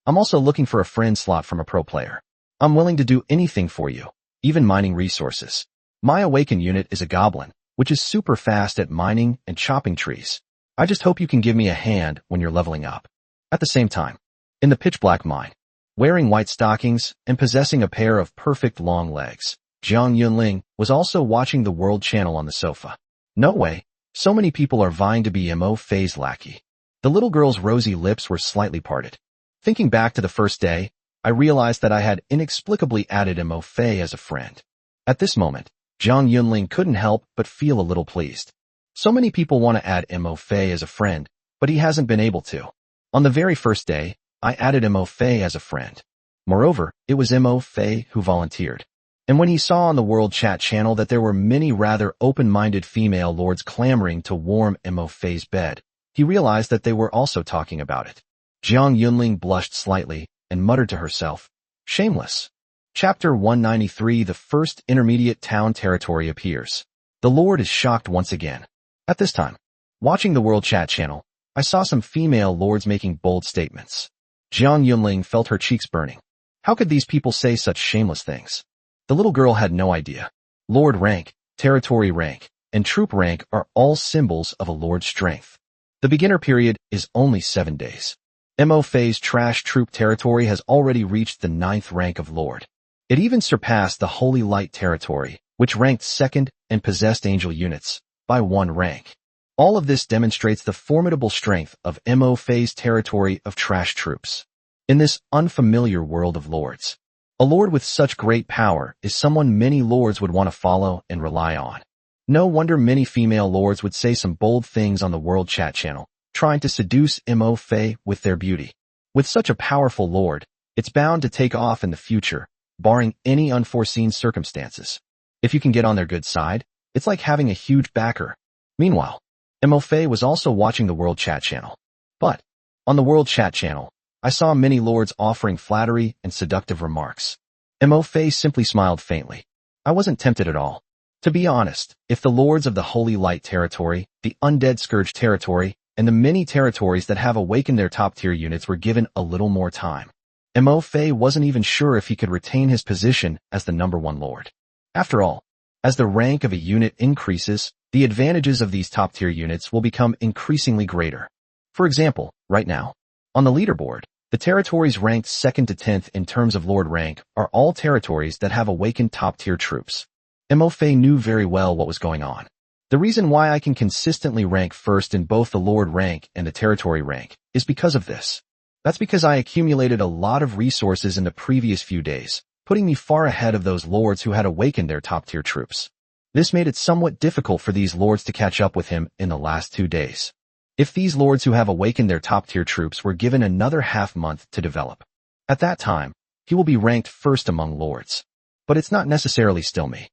I'm also looking for a friend slot from a pro player. I'm willing to do anything for you, even mining resources. My awakened unit is a goblin, which is super fast at mining and chopping trees. I just hope you can give me a hand when you're leveling up. At the same time, in the pitch black mine, wearing white stockings and possessing a pair of perfect long legs, Jiang Yunling was also watching the world channel on the sofa. No way, so many people are vying to be Mo Fei's lackey. The little girl's rosy lips were slightly parted. Thinking back to the first day, I realized that I had inexplicably added Mo Fei as a friend. At this moment, Jiang Yunling couldn't help but feel a little pleased. So many people want to add Mo Fei as a friend, but he hasn't been able to. On the very first day, I added Mo Fei as a friend. Moreover, it was Mo Fei who volunteered. And when he saw on the World Chat channel that there were many rather open-minded female lords clamoring to warm Mo Fei's bed, he realized that they were also talking about it. Jiang Yunling blushed slightly and muttered to herself, "Shameless." Chapter 193. The first intermediate town territory appears. The Lord is shocked once again. At this time, watching the World Chat channel, I saw some female lords making bold statements. Jiang Yunling felt her cheeks burning. How could these people say such shameless things? The little girl had no idea. Lord rank, territory rank, and troop rank are all symbols of a lord's strength. The beginner period is only 7 days. Mo Fei's trash troop territory has already reached the 9th rank of lord. It even surpassed the Holy Light territory, which ranked 2nd and possessed angel units, by 1 rank. All of this demonstrates the formidable strength of Mo Fei's territory of trash troops. In this unfamiliar world of lords, a lord with such great power is someone many lords would want to follow and rely on. No wonder many female lords would say some bold things on the World Chat channel, trying to seduce Mo Fei with their beauty. With such a powerful lord, it's bound to take off in the future, barring any unforeseen circumstances. If you can get on their good side, it's like having a huge backer. Meanwhile, Mo Fei was also watching the World Chat channel. But, on the World Chat channel, I saw many lords offering flattery and seductive remarks. Mo Fei simply smiled faintly. I wasn't tempted at all. To be honest, if the lords of the Holy Light territory, the Undead Scourge territory, and the many territories that have awakened their top-tier units were given a little more time. Mo Fei wasn't even sure if he could retain his position as the #1 lord. After all, as the rank of a unit increases, the advantages of these top-tier units will become increasingly greater. For example, right now, on the leaderboard, the territories ranked 2nd to 10th in terms of lord rank are all territories that have awakened top-tier troops. Mo Fei knew very well what was going on. The reason why I can consistently rank first in both the lord rank and the territory rank is because of this. That's because I accumulated a lot of resources in the previous few days, putting me far ahead of those lords who had awakened their top-tier troops. This made it somewhat difficult for these lords to catch up with him in the last 2 days. If these lords who have awakened their top-tier troops were given another half-month to develop, at that time, he will be ranked first among lords. But it's not necessarily still me.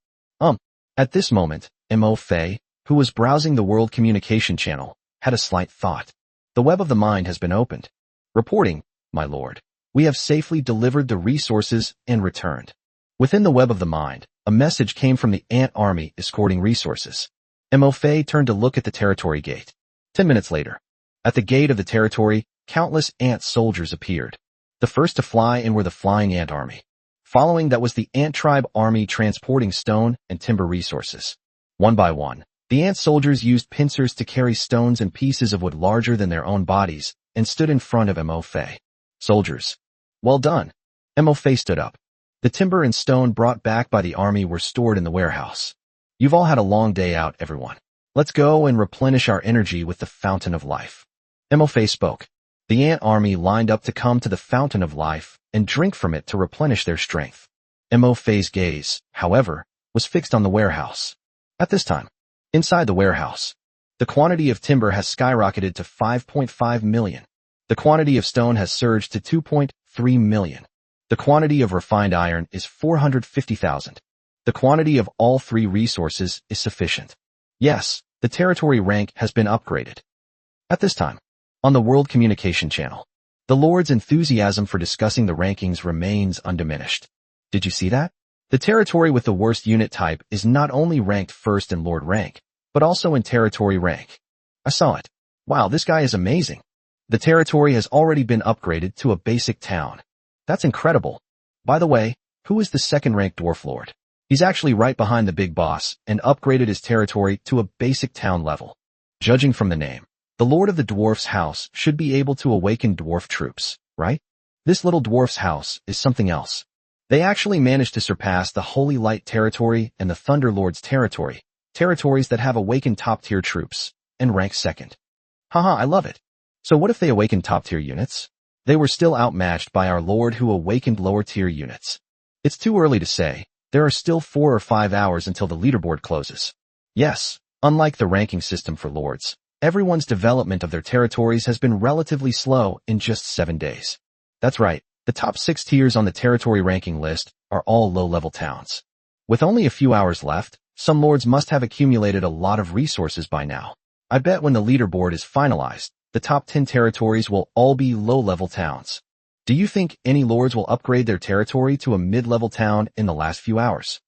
At this moment, Mo Fei, who was browsing the World Communication Channel, had a slight thought. The web of the mind has been opened. Reporting, my lord. We have safely delivered the resources and returned. Within the web of the mind, a message came from the ant army escorting resources. Mo Fei turned to look at the territory gate. 10 minutes later, at the gate of the territory, countless ant soldiers appeared. The first to fly in were the flying ant army. Following that was the ant tribe army transporting stone and timber resources. One by one, the ant soldiers used pincers to carry stones and pieces of wood larger than their own bodies and stood in front of Mo Fei. Soldiers. Well done. Mo Fei stood up. The timber and stone brought back by the army were stored in the warehouse. You've all had a long day out, everyone. Let's go and replenish our energy with the Fountain of Life. Mo Fei spoke. The ant army lined up to come to the Fountain of Life and drink from it to replenish their strength. Mo Fei's gaze, however, was fixed on the warehouse. At this time, inside the warehouse, the quantity of timber has skyrocketed to 5.5 million. The quantity of stone has surged to 2.3 million. The quantity of refined iron is 450,000. The quantity of all 3 resources is sufficient. Yes, the territory rank has been upgraded. At this time, on the World Communication Channel, the Lord's enthusiasm for discussing the rankings remains undiminished. Did you see that? The territory with the worst unit type is not only ranked first in Lord rank, but also in territory rank. I saw it. Wow, this guy is amazing. The territory has already been upgraded to a basic town. That's incredible. By the way, who is the second-ranked dwarf lord? He's actually right behind the big boss and upgraded his territory to a basic town level. Judging from the name, the lord of the dwarf's house should be able to awaken dwarf troops, right? This little dwarf's house is something else. They actually managed to surpass the Holy Light territory and the Thunder Lord's territory, territories that have awakened top-tier troops, and rank second. Haha, I love it. So what if they awakened top-tier units? They were still outmatched by our lord who awakened lower-tier units. It's too early to say. There are still 4 or 5 hours until the leaderboard closes. Yes, unlike the ranking system for lords, everyone's development of their territories has been relatively slow in just 7 days. That's right, the top 6 tiers on the territory ranking list are all low-level towns. With only a few hours left, some lords must have accumulated a lot of resources by now. I bet when the leaderboard is finalized, the top 10 territories will all be low-level towns. Do you think any lords will upgrade their territory to a mid-level town in the last few hours?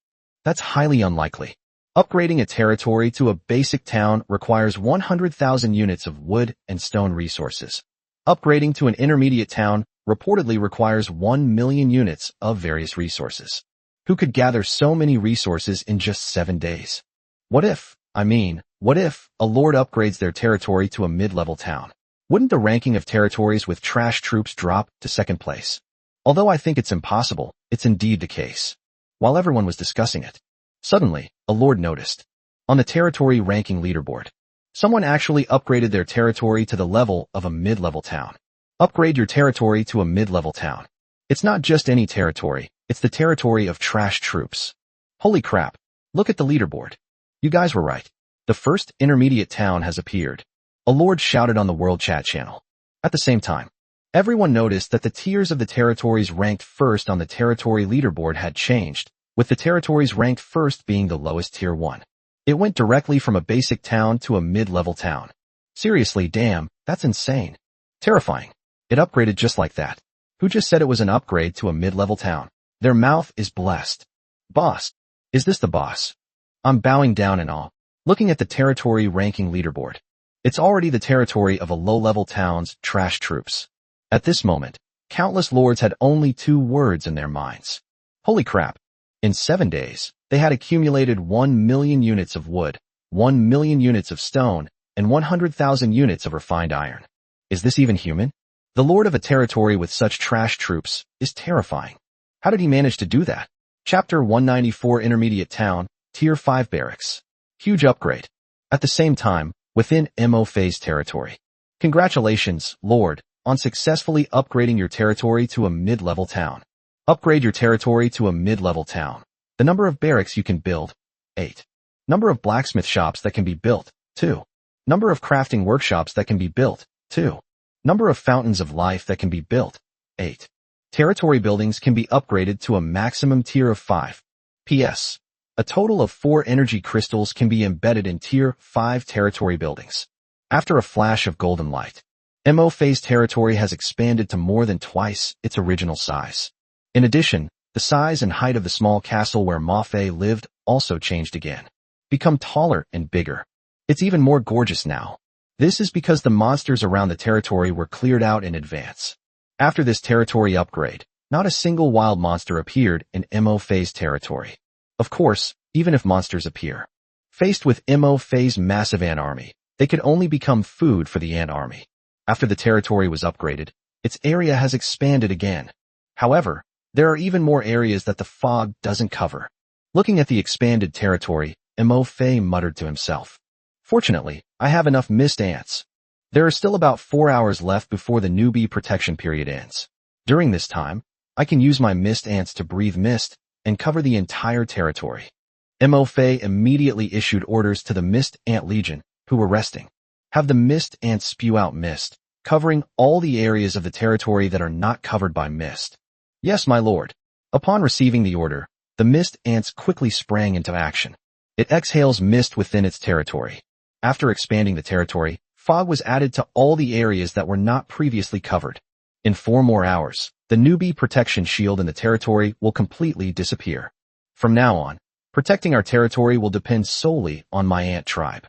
That's highly unlikely. Upgrading a territory to a basic town requires 100,000 units of wood and stone resources. Upgrading to an intermediate town reportedly requires 1 million units of various resources. Who could gather so many resources in just 7 days? What if a lord upgrades their territory to a mid-level town? Wouldn't the ranking of territories with trash troops drop to second place? Although I think it's impossible, it's indeed the case. While everyone was discussing it, suddenly, a lord noticed. On the territory ranking leaderboard, someone actually upgraded their territory to the level of a mid-level town. Upgrade your territory to a mid-level town. It's not just any territory, it's the territory of trash troops. Holy crap, look at the leaderboard. You guys were right. The first intermediate town has appeared. A lord shouted on the World Chat channel. At the same time, everyone noticed that the tiers of the territories ranked first on the territory leaderboard had changed, with the territories ranked first being the lowest tier 1. It went directly from a basic town to a mid-level town. Seriously, damn, that's insane. Terrifying. It upgraded just like that. Who just said it was an upgrade to a mid-level town? Their mouth is blessed. Boss. Is this the boss? I'm bowing down in awe, looking at the territory ranking leaderboard. It's already the territory of a low-level town's trash troops. At this moment, countless lords had only 2 words in their minds. Holy crap! In 7 days, they had accumulated 1 million units of wood, 1 million units of stone, and 100,000 units of refined iron. Is this even human? The lord of a territory with such trash troops is terrifying. How did he manage to do that? Chapter 194 Intermediate Town, Tier 5 Barracks. Huge upgrade. At the same time, within MO Phase territory. Congratulations, Lord, on successfully upgrading your territory to a mid-level town. Upgrade your territory to a mid-level town. The number of barracks you can build, 8. Number of blacksmith shops that can be built, 2. Number of crafting workshops that can be built, 2. Number of fountains of life that can be built, 8. Territory buildings can be upgraded to a maximum tier of 5. PS. A total of 4 energy crystals can be embedded in tier 5 territory buildings. After a flash of golden light, MO Phase territory has expanded to more than twice its original size. In addition, the size and height of the small castle where Ma Fei lived also changed again. Become taller and bigger. It's even more gorgeous now. This is because the monsters around the territory were cleared out in advance. After this territory upgrade, not a single wild monster appeared in MO Phase territory. Of course, even if monsters appear. Faced with MO Phase massive ant army, they could only become food for the ant army. After the territory was upgraded, its area has expanded again. However, there are even more areas that the fog doesn't cover. Looking at the expanded territory, MO Fei muttered to himself. Fortunately, I have enough mist ants. There are still about 4 hours left before the newbie protection period ends. During this time, I can use my mist ants to breathe mist and cover the entire territory. MO Fei immediately issued orders to the Mist Ant Legion, who were resting. Have the mist ants spew out mist, covering all the areas of the territory that are not covered by mist. Yes, my lord. Upon receiving the order, the mist ants quickly sprang into action. It exhales mist within its territory. After expanding the territory, fog was added to all the areas that were not previously covered. In 4 more hours, the newbie protection shield in the territory will completely disappear. From now on, protecting our territory will depend solely on my ant tribe.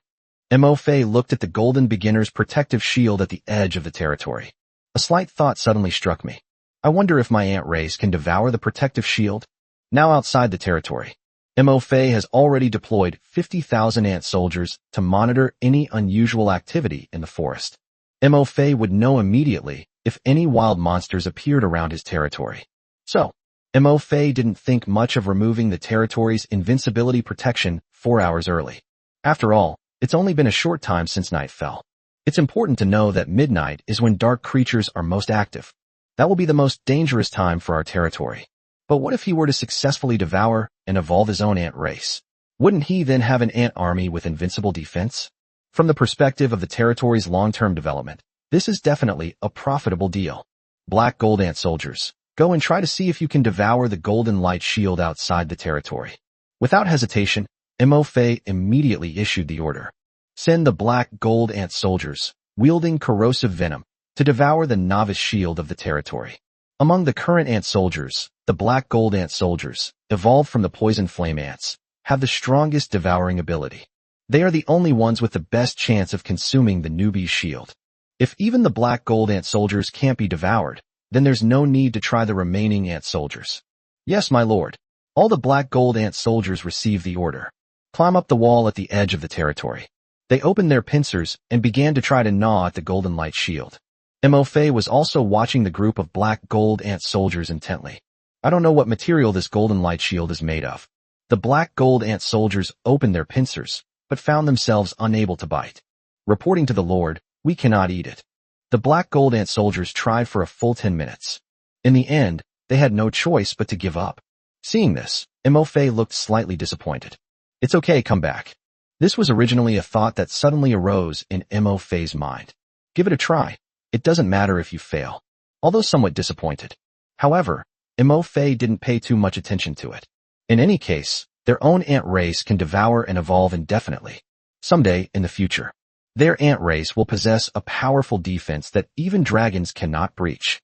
MO Fei looked at the golden beginner's protective shield at the edge of the territory. A slight thought suddenly struck me. I wonder if my ant race can devour the protective shield? Now outside the territory, MO Fei has already deployed 50,000 ant soldiers to monitor any unusual activity in the forest. MO Fei would know immediately if any wild monsters appeared around his territory. So, MO Fei didn't think much of removing the territory's invincibility protection 4 hours early. After all, it's only been a short time since night fell. It's important to know that midnight is when dark creatures are most active. That will be the most dangerous time for our territory. But what if he were to successfully devour and evolve his own ant race? Wouldn't he then have an ant army with invincible defense? From the perspective of the territory's long-term development, this is definitely a profitable deal. Black gold ant soldiers, go and try to see if you can devour the golden light shield outside the territory. Without hesitation, MO Fei immediately issued the order. Send the black gold ant soldiers, wielding corrosive venom, to devour the novice shield of the territory. Among the current ant soldiers, the black gold ant soldiers, evolved from the poison flame ants, have the strongest devouring ability. They are the only ones with the best chance of consuming the newbie's shield. If even the black gold ant soldiers can't be devoured, then there's no need to try the remaining ant soldiers. Yes, my lord. All the black gold ant soldiers receive the order. Climb up the wall at the edge of the territory. They opened their pincers and began to try to gnaw at the golden light shield. MO Fei was also watching the group of black gold ant soldiers intently. I don't know what material this golden light shield is made of. The black gold ant soldiers opened their pincers, but found themselves unable to bite. Reporting to the lord, we cannot eat it. The black gold ant soldiers tried for a full 10 minutes. In the end, they had no choice but to give up. Seeing this, MO Fei looked slightly disappointed. It's okay, come back. This was originally a thought that suddenly arose in MO Fei's mind. Give it a try. It doesn't matter if you fail. Although somewhat disappointed. However, MO Fei didn't pay too much attention to it. In any case, their own ant race can devour and evolve indefinitely. Someday in the future, their ant race will possess a powerful defense that even dragons cannot breach.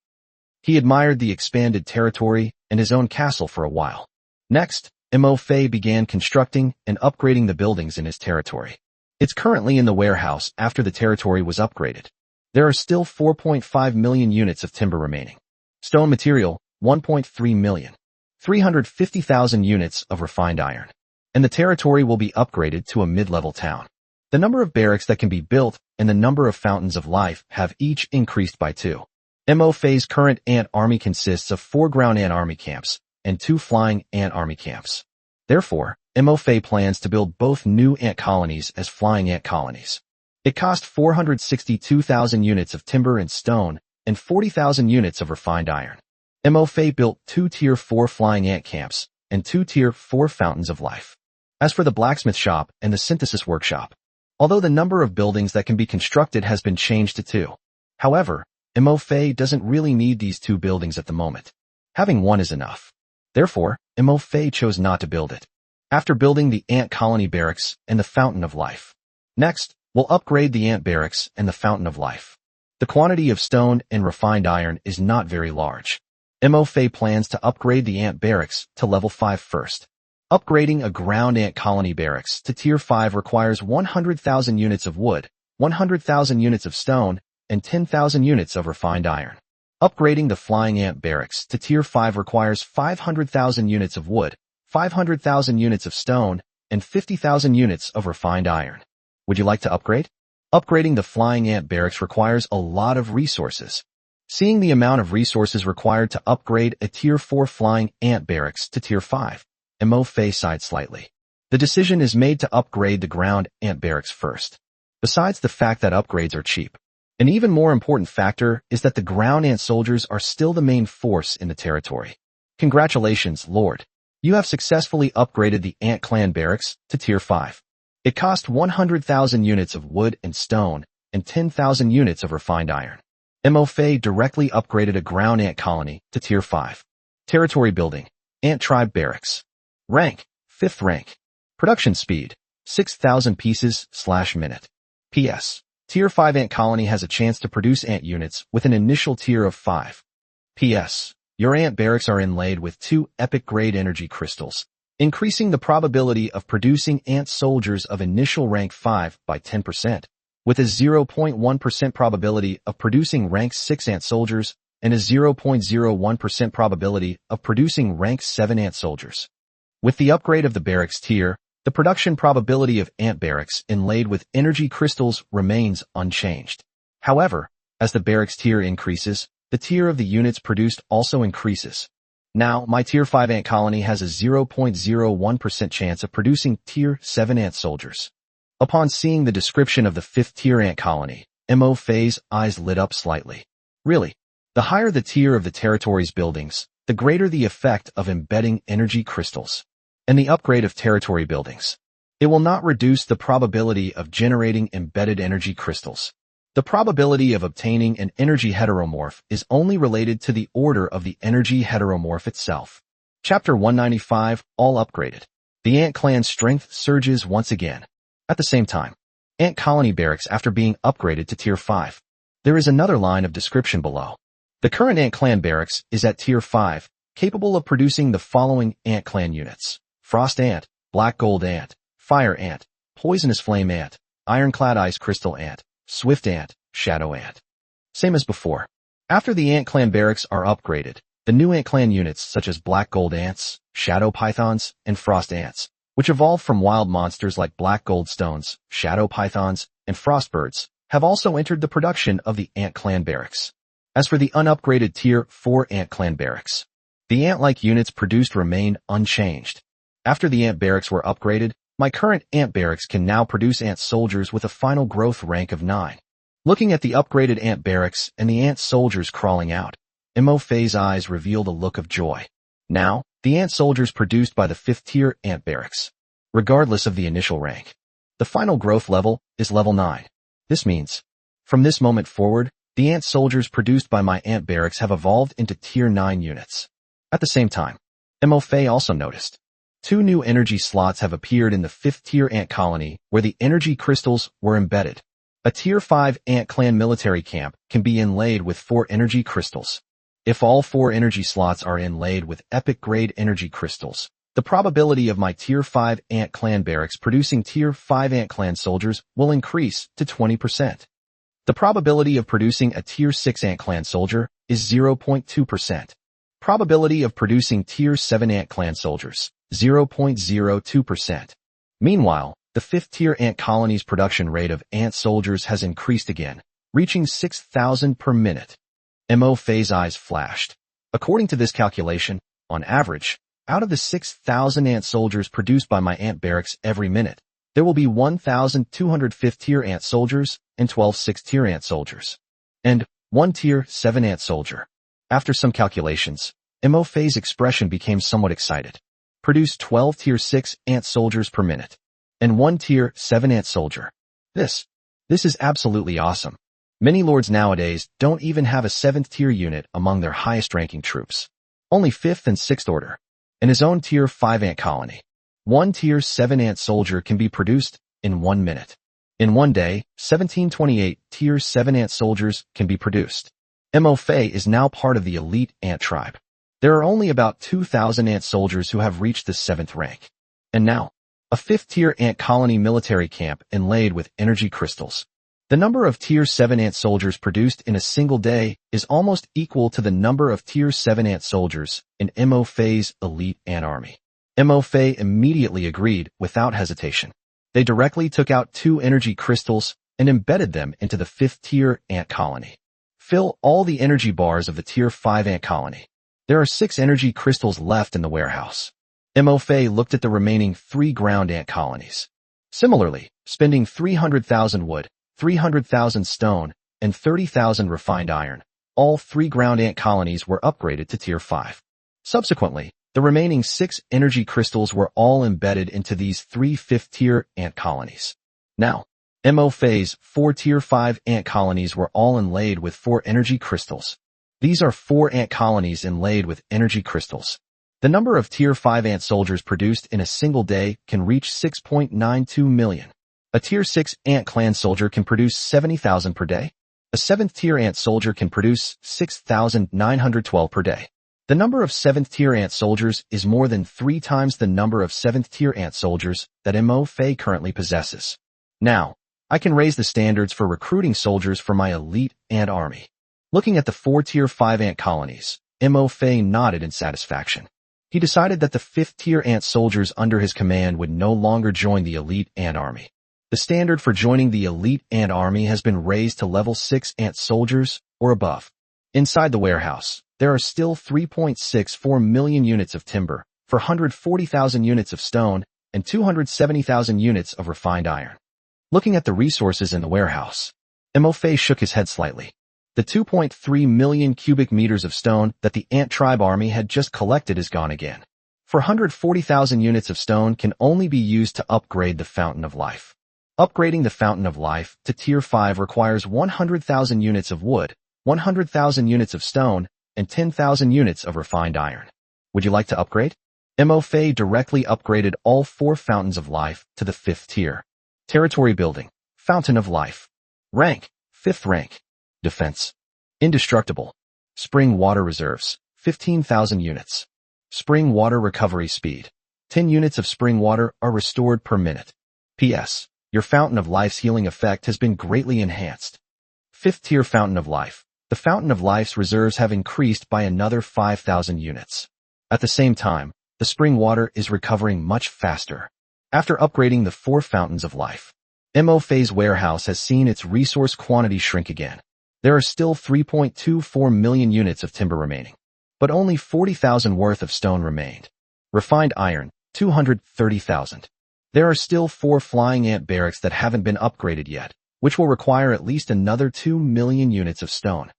He admired the expanded territory and his own castle for a while. Next, MO Fei began constructing and upgrading the buildings in his territory. It's currently in the warehouse after the territory was upgraded. There are still 4.5 million units of timber remaining. Stone material, 1.3 million. 350,000 units of refined iron. And the territory will be upgraded to a mid-level town. The number of barracks that can be built and the number of fountains of life have each increased by 2. MOFA's current ant army consists of 4 ground ant army camps and 2 flying ant army camps. Therefore, MOFA plans to build both new ant colonies as flying ant colonies. It cost 462,000 units of timber and stone and 40,000 units of refined iron. MOFA built 2 Tier 4 flying ant camps and 2 Tier 4 fountains of life. As for the blacksmith shop and the synthesis workshop, although the number of buildings that can be constructed has been changed to 2. However, MOFA doesn't really need these 2 buildings at the moment. Having 1 is enough. Therefore, MOFA chose not to build it. After building the ant colony barracks and the fountain of life. Next, we'll upgrade the ant barracks and the fountain of life. The quantity of stone and refined iron is not very large. MOFA plans to upgrade the ant barracks to level 5 first. Upgrading a ground ant colony barracks to Tier 5 requires 100,000 units of wood, 100,000 units of stone, and 10,000 units of refined iron. Upgrading the flying ant barracks to Tier 5 requires 500,000 units of wood, 500,000 units of stone, and 50,000 units of refined iron. Would you like to upgrade? Upgrading the flying ant barracks requires a lot of resources. Seeing the amount of resources required to upgrade a Tier 4 flying ant barracks to Tier 5, MOFA sighed slightly. The decision is made to upgrade the ground ant barracks first. Besides the fact that upgrades are cheap, an even more important factor is that the ground ant soldiers are still the main force in the territory. Congratulations, Lord. You have successfully upgraded the ant clan barracks to Tier 5. It cost 100,000 units of wood and stone and 10,000 units of refined iron. MOFA directly upgraded a ground ant colony to Tier 5. Territory building, ant tribe barracks. Rank, 5th rank. Production speed, 6,000 pieces/minute. PS. Tier 5 ant colony has a chance to produce ant units with an initial tier of 5. PS. Your ant barracks are inlaid with 2 epic-grade energy crystals, increasing the probability of producing ant soldiers of initial rank 5 by 10%, with a 0.1% probability of producing rank 6 ant soldiers and a 0.01% probability of producing rank 7 ant soldiers. With the upgrade of the barracks tier, the production probability of ant barracks inlaid with energy crystals remains unchanged. However, as the barracks tier increases, the tier of the units produced also increases. Now, my Tier 5 ant colony has a 0.01% chance of producing Tier 7 ant soldiers. Upon seeing the description of the 5th tier ant colony, MOFA's eyes lit up slightly. Really, the higher the tier of the territory's buildings, the greater the effect of embedding energy crystals. And the upgrade of territory buildings. It will not reduce the probability of generating embedded energy crystals. The probability of obtaining an energy heteromorph is only related to the order of the energy heteromorph itself. Chapter 195, all upgraded. The ant clan's strength surges once again. At the same time, ant colony barracks after being upgraded to Tier 5. There is another line of description below. The current ant clan barracks is at Tier 5, capable of producing the following ant clan units. Frost ant, black gold ant, fire ant, poisonous flame ant, ironclad ice crystal ant, swift ant, shadow ant. Same as before. After the ant clan barracks are upgraded, the new ant clan units such as black gold ants, shadow pythons, and frost ants, which evolved from wild monsters like black gold stones, shadow pythons, and frostbirds, have also entered the production of the ant clan barracks. As for the unupgraded Tier 4 ant clan barracks, the ant-like units produced remain unchanged. After the ant barracks were upgraded, my current ant barracks can now produce ant soldiers with a final growth rank of 9. Looking at the upgraded ant barracks and the ant soldiers crawling out, MOFA's eyes revealed a look of joy. Now, the ant soldiers produced by the 5th tier ant barracks, regardless of the initial rank. The final growth level is level 9. This means, from this moment forward, the ant soldiers produced by my ant barracks have evolved into Tier 9 units. At the same time, MOFA also noticed 2 new energy slots have appeared in the 5th tier ant colony where the energy crystals were embedded. A Tier 5 ant clan military camp can be inlaid with 4 energy crystals. If all 4 energy slots are inlaid with epic grade energy crystals, the probability of my Tier 5 Ant Clan barracks producing Tier 5 Ant Clan soldiers will increase to 20%. The probability of producing a Tier 6 Ant Clan soldier is 0.2%. Probability of producing Tier 7 Ant Clan soldiers, 0.02%. Meanwhile, the 5th tier ant colony's production rate of ant soldiers has increased again, reaching 6,000 per minute. Mo Fei's eyes flashed. According to this calculation, on average, out of the 6,000 ant soldiers produced by my ant barracks every minute, there will be 1,200 5th tier ant soldiers and 12 6th tier ant soldiers. And 1 tier 7 ant soldier. After some calculations, Mo Fei's expression became somewhat excited. Produce 12 tier 6 ant soldiers per minute. And 1 tier 7 ant soldier. This is absolutely awesome. Many lords nowadays don't even have a 7th tier unit among their highest ranking troops. Only 5th and 6th order. In his own tier 5 ant colony. 1 tier 7 ant soldier can be produced in 1 minute. In 1 day, 1728 tier 7 ant soldiers can be produced. Mo Fei is now part of the elite ant tribe. There are only about 2,000 ant soldiers who have reached the 7th rank. And now, a 5th tier ant colony military camp inlaid with energy crystals. The number of tier 7 ant soldiers produced in a single day is almost equal to the number of tier 7 ant soldiers in Mo Fei's elite ant army. Mo Fei immediately agreed without hesitation. They directly took out 2 energy crystals and embedded them into the 5th tier ant colony. Fill all the energy bars of the tier 5 ant colony. There are 6 energy crystals left in the warehouse. Mo Fei looked at the remaining 3 ground ant colonies. Similarly, spending 300,000 wood, 300,000 stone, and 30,000 refined iron, all 3 ground ant colonies were upgraded to tier 5. Subsequently, the remaining 6 energy crystals were all embedded into these 3 5th tier ant colonies. Now, Mo Fei's 4 tier 5 ant colonies were all inlaid with 4 energy crystals. These are 4 ant colonies inlaid with energy crystals. The number of tier 5 ant soldiers produced in a single day can reach 6.92 million. A tier 6 ant clan soldier can produce 70,000 per day. A 7th tier ant soldier can produce 6,912 per day. The number of 7th tier ant soldiers is more than 3 times the number of 7th tier ant soldiers that Mo Fei currently possesses. Now, I can raise the standards for recruiting soldiers for my elite ant army. Looking at the 4 tier 5 ant colonies, Mo Fei nodded in satisfaction. He decided that the 5th tier ant soldiers under his command would no longer join the elite ant army. The standard for joining the elite ant army has been raised to level 6 ant soldiers or above. Inside the warehouse, there are still 3.64 million units of timber, 440,000 units of stone, and 270,000 units of refined iron. Looking at the resources in the warehouse, Mo Fei shook his head slightly. The 2.3 million cubic meters of stone that the ant tribe army had just collected is gone again. 440,000 units of stone can only be used to upgrade the Fountain of Life. Upgrading the Fountain of Life to Tier 5 requires 100,000 units of wood, 100,000 units of stone, and 10,000 units of refined iron. Would you like to upgrade? Mo Fei directly upgraded all 4 Fountains of Life to the 5th tier. Territory building. Fountain of Life. Rank. 5th rank. Defense. Indestructible. Spring water reserves. 15,000 units. Spring water recovery speed. 10 units of spring water are restored per minute. P.S. Your Fountain of Life's healing effect has been greatly enhanced. 5th tier Fountain of Life. The Fountain of Life's reserves have increased by another 5,000 units. At the same time, the spring water is recovering much faster. After upgrading the 4 Fountains of Life, Mo Fei's warehouse has seen its resource quantity shrink again. There are still 3.24 million units of timber remaining, but only 40,000 worth of stone remained. Refined iron, 230,000. There are still 4 flying ant barracks that haven't been upgraded yet, which will require at least another 2 million units of stone.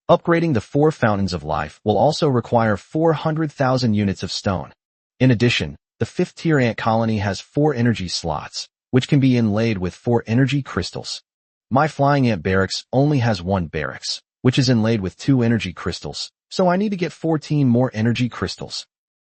Upgrading the 4 Fountains of Life will also require 400,000 units of stone. In addition, the 5th tier ant colony has 4 energy slots, which can be inlaid with 4 energy crystals. My flying ant barracks only has 1 barracks, which is inlaid with 2 energy crystals, so I need to get 14 more energy crystals.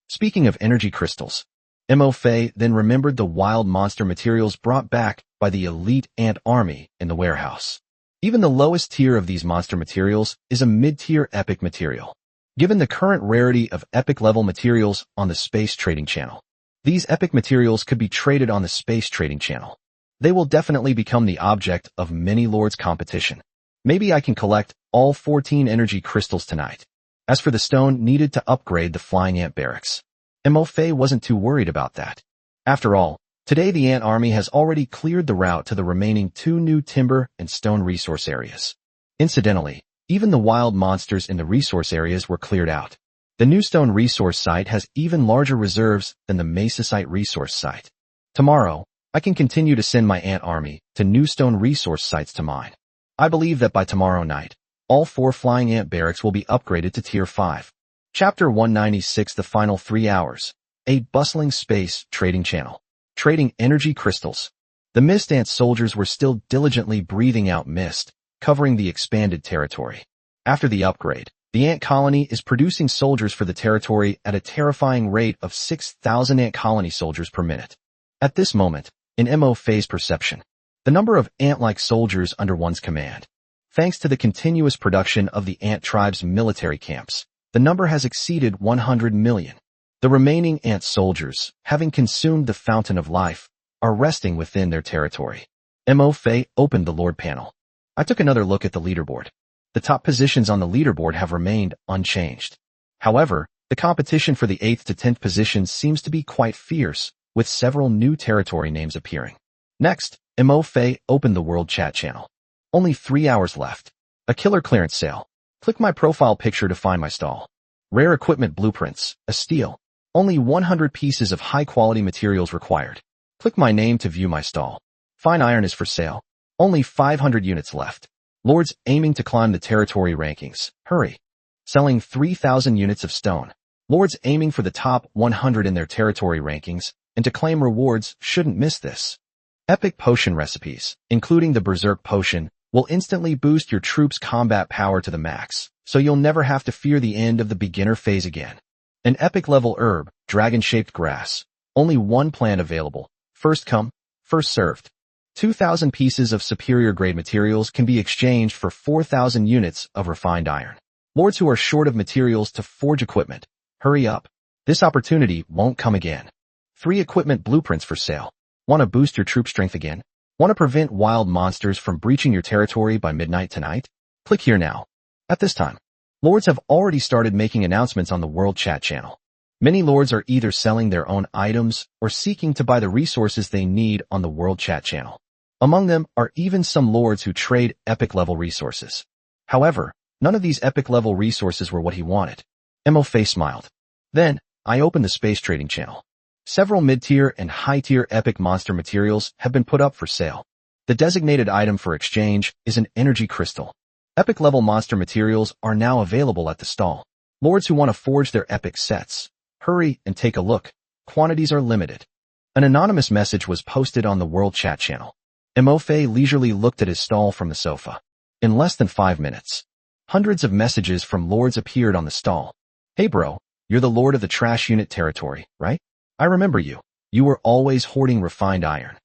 Speaking of energy crystals, Mo Fei then remembered the wild monster materials brought back by the elite ant army in the warehouse. Even the lowest tier of these monster materials is a mid-tier epic material. Given the current rarity of epic level materials on the space trading channel, These epic materials could be traded on the space trading channel. They will definitely become the object of many lords' competition. Maybe I can collect all 14 energy crystals tonight. As for the stone needed to upgrade the flying ant barracks, Mo-Fei wasn't too worried about that. After all, today the ant army has already cleared the route to the remaining 2 new timber and stone resource areas. Incidentally, even the wild monsters in the resource areas were cleared out. The new stone resource site has even larger reserves than the Mesa site resource site. Tomorrow, I can continue to send my ant army to new stone resource sites to mine. I believe that by tomorrow night, all 4 flying ant barracks will be upgraded to Tier 5. Chapter 196 The Final 3 Hours. A bustling space trading channel. Trading energy crystals. The mist ant soldiers were still diligently breathing out mist, covering the expanded territory. After the upgrade, the ant colony is producing soldiers for the territory at a terrifying rate of 6,000 ant colony soldiers per minute. At this moment, in Mo-Fei's perception, the number of ant-like soldiers under one's command, thanks to the continuous production of the ant tribe's military camps, the number has exceeded 100 million. The remaining ant soldiers, having consumed the fountain of life, are resting within their territory. Mo-Fei opened the Lord panel. I took another look at the leaderboard. The top positions on the leaderboard have remained unchanged. However, the competition for the 8th to 10th positions seems to be quite fierce, with several new territory names appearing. Next, Mo-Fei opened the World Chat channel. Only 3 hours left. A killer clearance sale. Click my profile picture to find my stall. Rare equipment blueprints, a steal. Only 100 pieces of high-quality materials required. Click my name to view my stall. Fine iron is for sale. Only 500 units left. Lords aiming to climb the territory rankings. Hurry. Selling 3,000 units of stone. Lords aiming for the top 100 in their territory rankings and to claim rewards shouldn't miss this. Epic potion recipes, including the Berserk potion, will instantly boost your troops' combat power to the max, so you'll never have to fear the end of the beginner phase again. An epic level herb, dragon-shaped grass. Only 1 plant available. First come, first served. 2,000 pieces of superior grade materials can be exchanged for 4,000 units of refined iron. Lords who are short of materials to forge equipment, hurry up. This opportunity won't come again. 3 equipment blueprints for sale. Want to boost your troop strength again? Want to prevent wild monsters from breaching your territory by midnight tonight? Click here now. At this time, lords have already started making announcements on the World Chat channel. Many lords are either selling their own items or seeking to buy the resources they need on the World Chat channel. Among them are even some lords who trade epic-level resources. However, none of these epic-level resources were what he wanted. Mo-Fei smiled. Then, I opened the space trading channel. Several mid-tier and high-tier epic monster materials have been put up for sale. The designated item for exchange is an energy crystal. Epic-level monster materials are now available at the stall. Lords who want to forge their epic sets, hurry and take a look. Quantities are limited. An anonymous message was posted on the World Chat channel. Mo-Fei leisurely looked at his stall from the sofa. In less than 5 minutes, hundreds of messages from lords appeared on the stall. Hey bro, you're the lord of the trash unit territory, right? I remember you. You were always hoarding refined iron.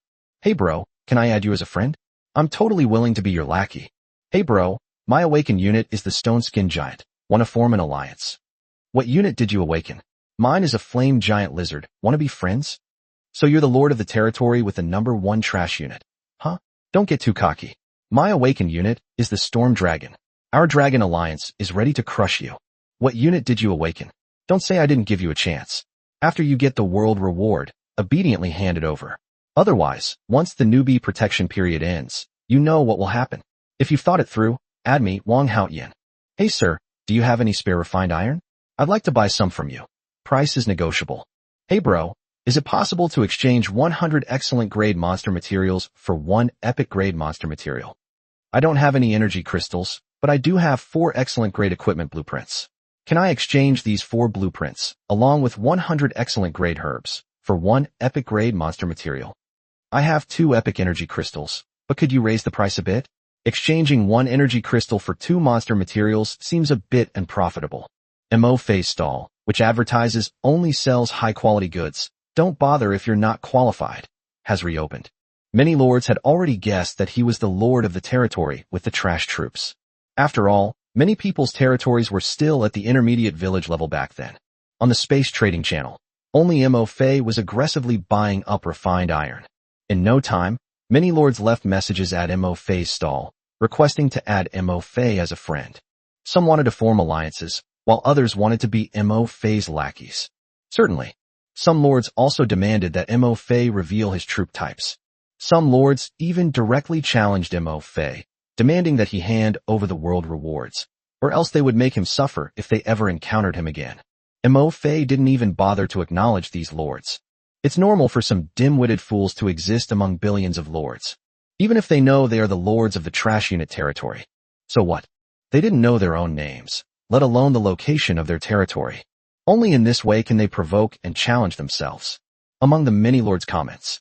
Hey bro, can I add you as a friend? I'm totally willing to be your lackey. Hey bro, my awakened unit is the Stone Skin Giant. Want to form an alliance? What unit did you awaken? Mine is a flame giant lizard. Want to be friends? So you're the lord of the territory with the number 1 trash unit. Huh? Don't get too cocky. My awakened unit is the Storm Dragon. Our dragon alliance is ready to crush you. What unit did you awaken? Don't say I didn't give you a chance. After you get the world reward, obediently hand it over. Otherwise, once the newbie protection period ends, you know what will happen. If you've thought it through, add me, Wang Haoyan. Hey sir, do you have any spare refined iron? I'd like to buy some from you. Price is negotiable. Hey bro, is it possible to exchange 100 excellent grade monster materials for 1 epic grade monster material? I don't have any energy crystals, but I do have 4 excellent grade equipment blueprints. Can I exchange these 4 blueprints, along with 100 excellent grade herbs, for 1 epic grade monster material? I have 2 epic energy crystals, but could you raise the price a bit? Exchanging 1 energy crystal for 2 monster materials seems a bit unprofitable. Mo-Fei's stall, which advertises only sells high-quality goods, don't bother if you're not qualified, has reopened. Many lords had already guessed that he was the lord of the territory with the trash troops. After all, many people's territories were still at the intermediate village level back then. On the space trading channel, Only Mo Fei was aggressively buying up refined iron. In no time, many lords left messages at Mo Fei's stall, requesting to add Mo Fei as a friend. Some wanted to form alliances, while others wanted to be Mo Fei's lackeys. Certainly, some lords also demanded that Mo Fei reveal his troop types. Some lords even directly challenged Mo Fei, demanding that he hand over the world rewards, or else they would make him suffer if they ever encountered him again. Mo Fei didn't even bother to acknowledge these lords. It's normal for some dim-witted fools to exist among billions of lords, even if they know they are the lords of the trash unit territory. So what? They didn't know their own names, let alone the location of their territory. Only in this way can they provoke and challenge themselves. Among the many lords' comments,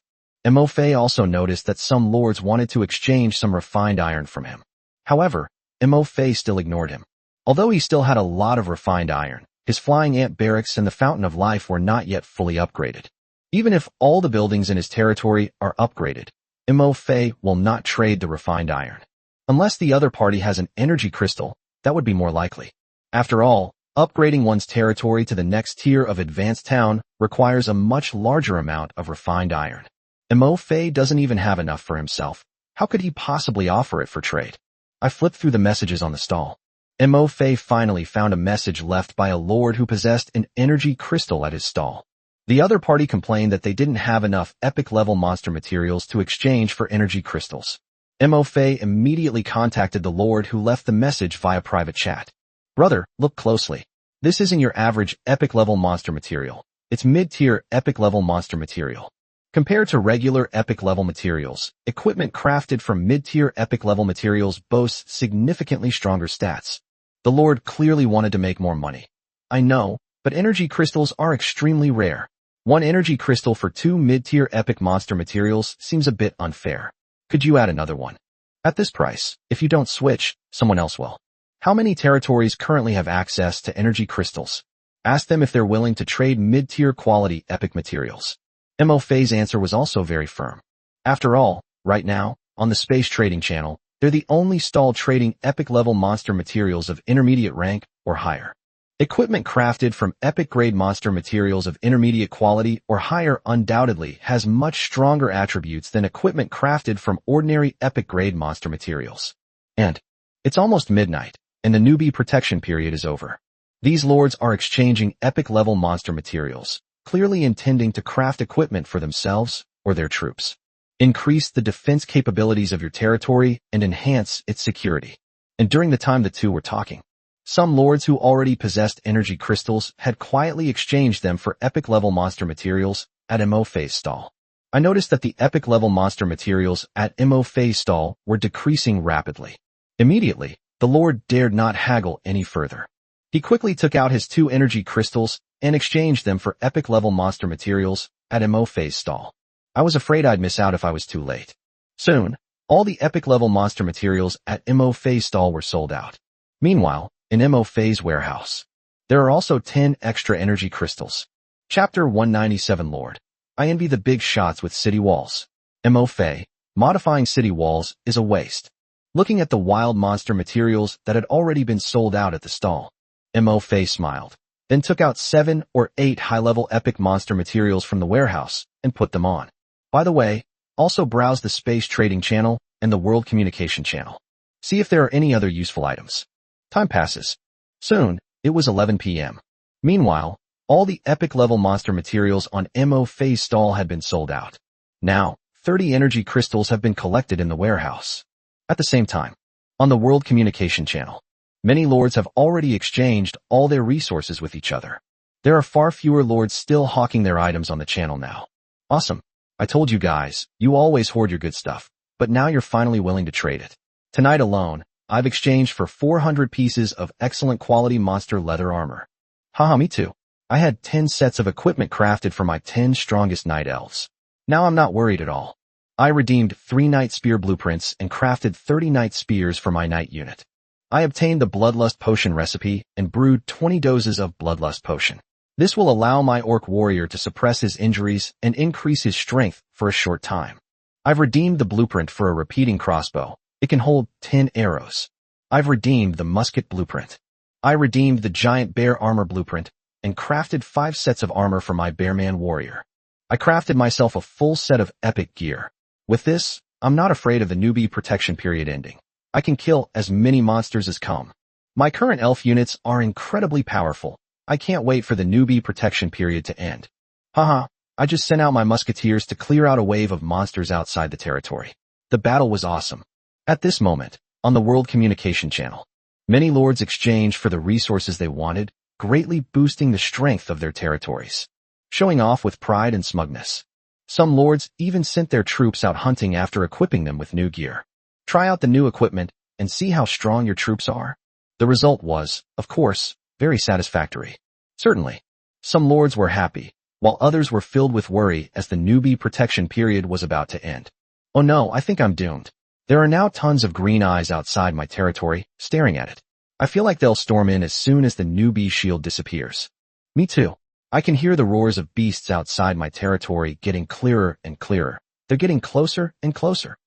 Mo Fei also noticed that some lords wanted to exchange some refined iron from him. However, Mo Fei still ignored him. Although he still had a lot of refined iron, his flying ant barracks and the Fountain of Life were not yet fully upgraded. Even if all the buildings in his territory are upgraded, Mo Fei will not trade the refined iron. Unless the other party has an energy crystal, that would be more likely. After all, upgrading one's territory to the next tier of advanced town requires a much larger amount of refined iron. Mo Fei doesn't even have enough for himself. How could he possibly offer it for trade? I flipped through the messages on the stall. Mo Fei finally found a message left by a lord who possessed an energy crystal at his stall. The other party complained that they didn't have enough epic-level monster materials to exchange for energy crystals. Mo Fei immediately contacted the lord who left the message via private chat. Brother, look closely. This isn't your average epic-level monster material. It's mid-tier epic-level monster material. Compared to regular epic-level materials, equipment crafted from mid-tier epic-level materials boasts significantly stronger stats. The lord clearly wanted to make more money. I know, but energy crystals are extremely rare. One energy crystal for 2 mid-tier epic monster materials seems a bit unfair. Could you add another one? At this price, if you don't switch, someone else will. How many territories currently have access to energy crystals? Ask them if they're willing to trade mid-tier quality epic materials. Mo Fei's answer was also very firm. After all, right now, on the Space Trading Channel, they're the only stall trading epic-level monster materials of intermediate rank or higher. Equipment crafted from epic-grade monster materials of intermediate quality or higher undoubtedly has much stronger attributes than equipment crafted from ordinary epic-grade monster materials. And it's almost midnight, and the newbie protection period is over. These lords are exchanging epic-level monster materials, clearly intending to craft equipment for themselves or their troops. Increase the defense capabilities of your territory and enhance its security. And during the time the two were talking, some lords who already possessed energy crystals had quietly exchanged them for epic-level monster materials at Mo Fei's stall. I noticed that the epic-level monster materials at Mo Fei's stall were decreasing rapidly. Immediately, the lord dared not haggle any further. He quickly took out his 2 energy crystals and exchanged them for epic-level monster materials at Mo Fei's stall. I was afraid I'd miss out if I was too late. Soon, all the epic-level monster materials at Mo Fei's stall were sold out. Meanwhile, in Mo Fei's warehouse, there are also 10 extra energy crystals. Chapter 197 Lord. I envy the big shots with city walls. Mo Fei, modifying city walls is a waste. Looking at the wild monster materials that had already been sold out at the stall, Mo Fei smiled, then took out 7 or 8 high-level epic monster materials from the warehouse and put them on. By the way, also browse the Space Trading Channel and the World Communication Channel. See if there are any other useful items. Time passes. Soon, it was 11 p.m. Meanwhile, all the epic-level monster materials on Mo Fei's stall had been sold out. Now, 30 energy crystals have been collected in the warehouse. At the same time, on the World Communication Channel, many lords have already exchanged all their resources with each other. There are far fewer lords still hawking their items on the channel now. Awesome. I told you guys, you always hoard your good stuff, but now you're finally willing to trade it. Tonight alone, I've exchanged for 400 pieces of excellent quality monster leather armor. Haha, me too. I had 10 sets of equipment crafted for my 10 strongest night elves. Now I'm not worried at all. I redeemed 3 night spear blueprints and crafted 30 night spears for my night unit. I obtained the Bloodlust Potion recipe and brewed 20 doses of Bloodlust Potion. This will allow my orc warrior to suppress his injuries and increase his strength for a short time. I've redeemed the blueprint for a repeating crossbow. It can hold 10 arrows. I've redeemed the musket blueprint. I redeemed the giant bear armor blueprint and crafted 5 sets of armor for my Bearman warrior. I crafted myself a full set of epic gear. With this, I'm not afraid of the newbie protection period ending. I can kill as many monsters as come. My current elf units are incredibly powerful. I can't wait for the newbie protection period to end. Haha, I just sent out my musketeers to clear out a wave of monsters outside the territory. The battle was awesome. At this moment, on the World Communication Channel, many lords exchanged for the resources they wanted, greatly boosting the strength of their territories, showing off with pride and smugness. Some lords even sent their troops out hunting after equipping them with new gear. Try out the new equipment and see how strong your troops are. The result was, of course, very satisfactory. Certainly, some lords were happy, while others were filled with worry as the newbie protection period was about to end. Oh no, I think I'm doomed. There are now tons of green eyes outside my territory, staring at it. I feel like they'll storm in as soon as the newbie shield disappears. Me too. I can hear the roars of beasts outside my territory getting clearer and clearer. They're getting closer and closer.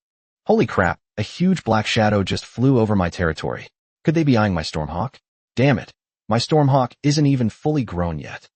Holy crap, a huge black shadow just flew over my territory. Could they be eyeing my Stormhawk? Damn it, my Stormhawk isn't even fully grown yet.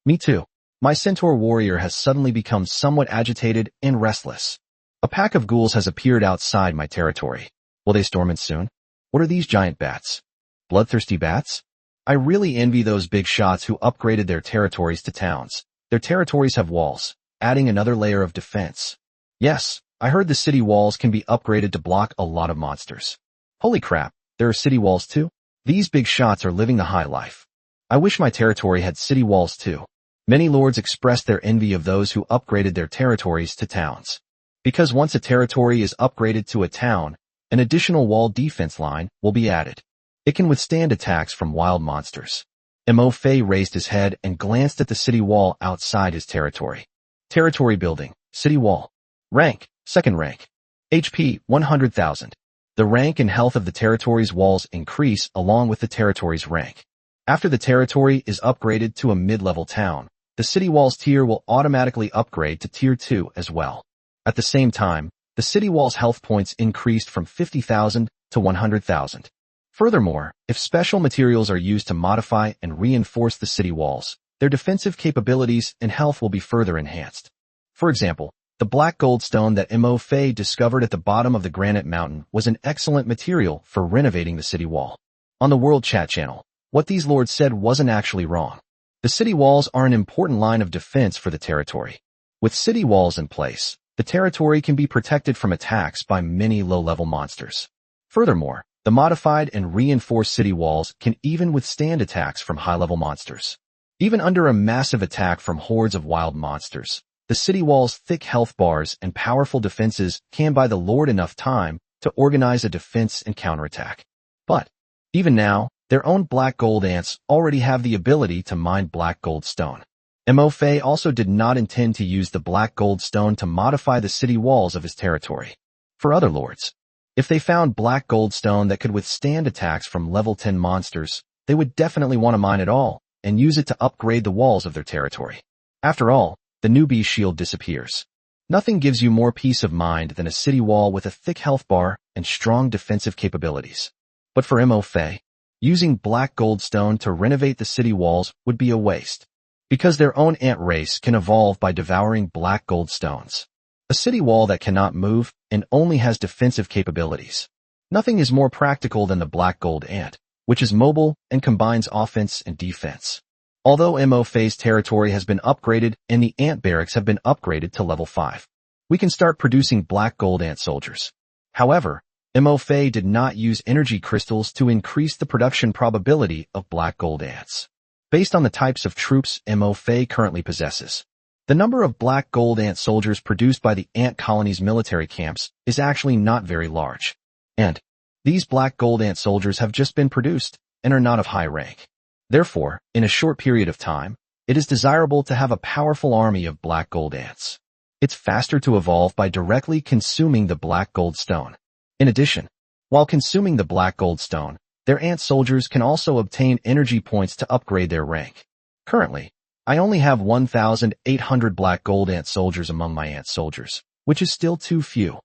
Me too. My Centaur warrior has suddenly become somewhat agitated and restless. A pack of ghouls has appeared outside my territory. Will they storm in soon? What are these giant bats? Bloodthirsty bats? I really envy those big shots who upgraded their territories to towns. Their territories have walls, adding another layer of defense. Yes, I heard the city walls can be upgraded to block a lot of monsters. Holy crap, there are city walls too? These big shots are living the high life. I wish my territory had city walls too. Many lords expressed their envy of those who upgraded their territories to towns. Because once a territory is upgraded to a town, an additional wall defense line will be added. It can withstand attacks from wild monsters. Mo Fei raised his head and glanced at the city wall outside his territory. Territory building, city wall. Rank, 2nd rank. HP, 100,000. The rank and health of the territory's walls increase along with the territory's rank. After the territory is upgraded to a mid-level town, the city wall's tier will automatically upgrade to tier 2 as well. At the same time, the city wall's health points increased from 50,000 to 100,000. Furthermore, if special materials are used to modify and reinforce the city walls, their defensive capabilities and health will be further enhanced. For example, the black gold stone that Mo Fei discovered at the bottom of the granite mountain was an excellent material for renovating the city wall. On the World Chat channel, what these lords said wasn't actually wrong. The city walls are an important line of defense for the territory. With city walls in place, the territory can be protected from attacks by many low-level monsters. Furthermore, the modified and reinforced city walls can even withstand attacks from high-level monsters. Even under a massive attack from hordes of wild monsters, the city wall's thick health bars and powerful defenses can buy the lord enough time to organize a defense and counterattack. But, even now, their own black gold ants already have the ability to mine black gold stone. Mo Fei also did not intend to use the black gold stone to modify the city walls of his territory. For other lords, if they found black gold stone that could withstand attacks from level 10 monsters, they would definitely want to mine it all and use it to upgrade the walls of their territory. After all, the newbie shield disappears. Nothing gives you more peace of mind than a city wall with a thick health bar and strong defensive capabilities. But for Mo Fei, using black gold stone to renovate the city walls would be a waste, because their own ant race can evolve by devouring black gold stones. A city wall that cannot move and only has defensive capabilities. Nothing is more practical than the black gold ant, which is mobile and combines offense and defense. Although Mo Fei's territory has been upgraded and the ant barracks have been upgraded to level 5, we can start producing black gold ant soldiers. However, Mo Fei did not use energy crystals to increase the production probability of black gold ants. Based on the types of troops Mo Fei currently possesses, the number of black gold ant soldiers produced by the ant colony's military camps is actually not very large. And these black gold ant soldiers have just been produced and are not of high rank. Therefore, in a short period of time, it is desirable to have a powerful army of black gold ants. It's faster to evolve by directly consuming the black gold stone. In addition, while consuming the black gold stone, their ant soldiers can also obtain energy points to upgrade their rank. Currently, I only have 1,800 black gold ant soldiers among my ant soldiers, which is still too few.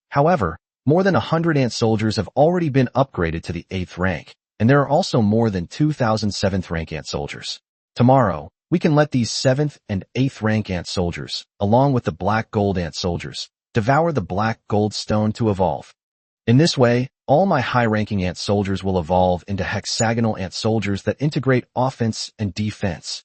However, more than 100 ant soldiers have already been upgraded to the 8th rank, and there are also more than 2,000 7th rank ant soldiers. Tomorrow, we can let these 7th and 8th rank ant soldiers, along with the black gold ant soldiers, devour the black gold stone to evolve. In this way, all my high-ranking ant soldiers will evolve into hexagonal ant soldiers that integrate offense and defense.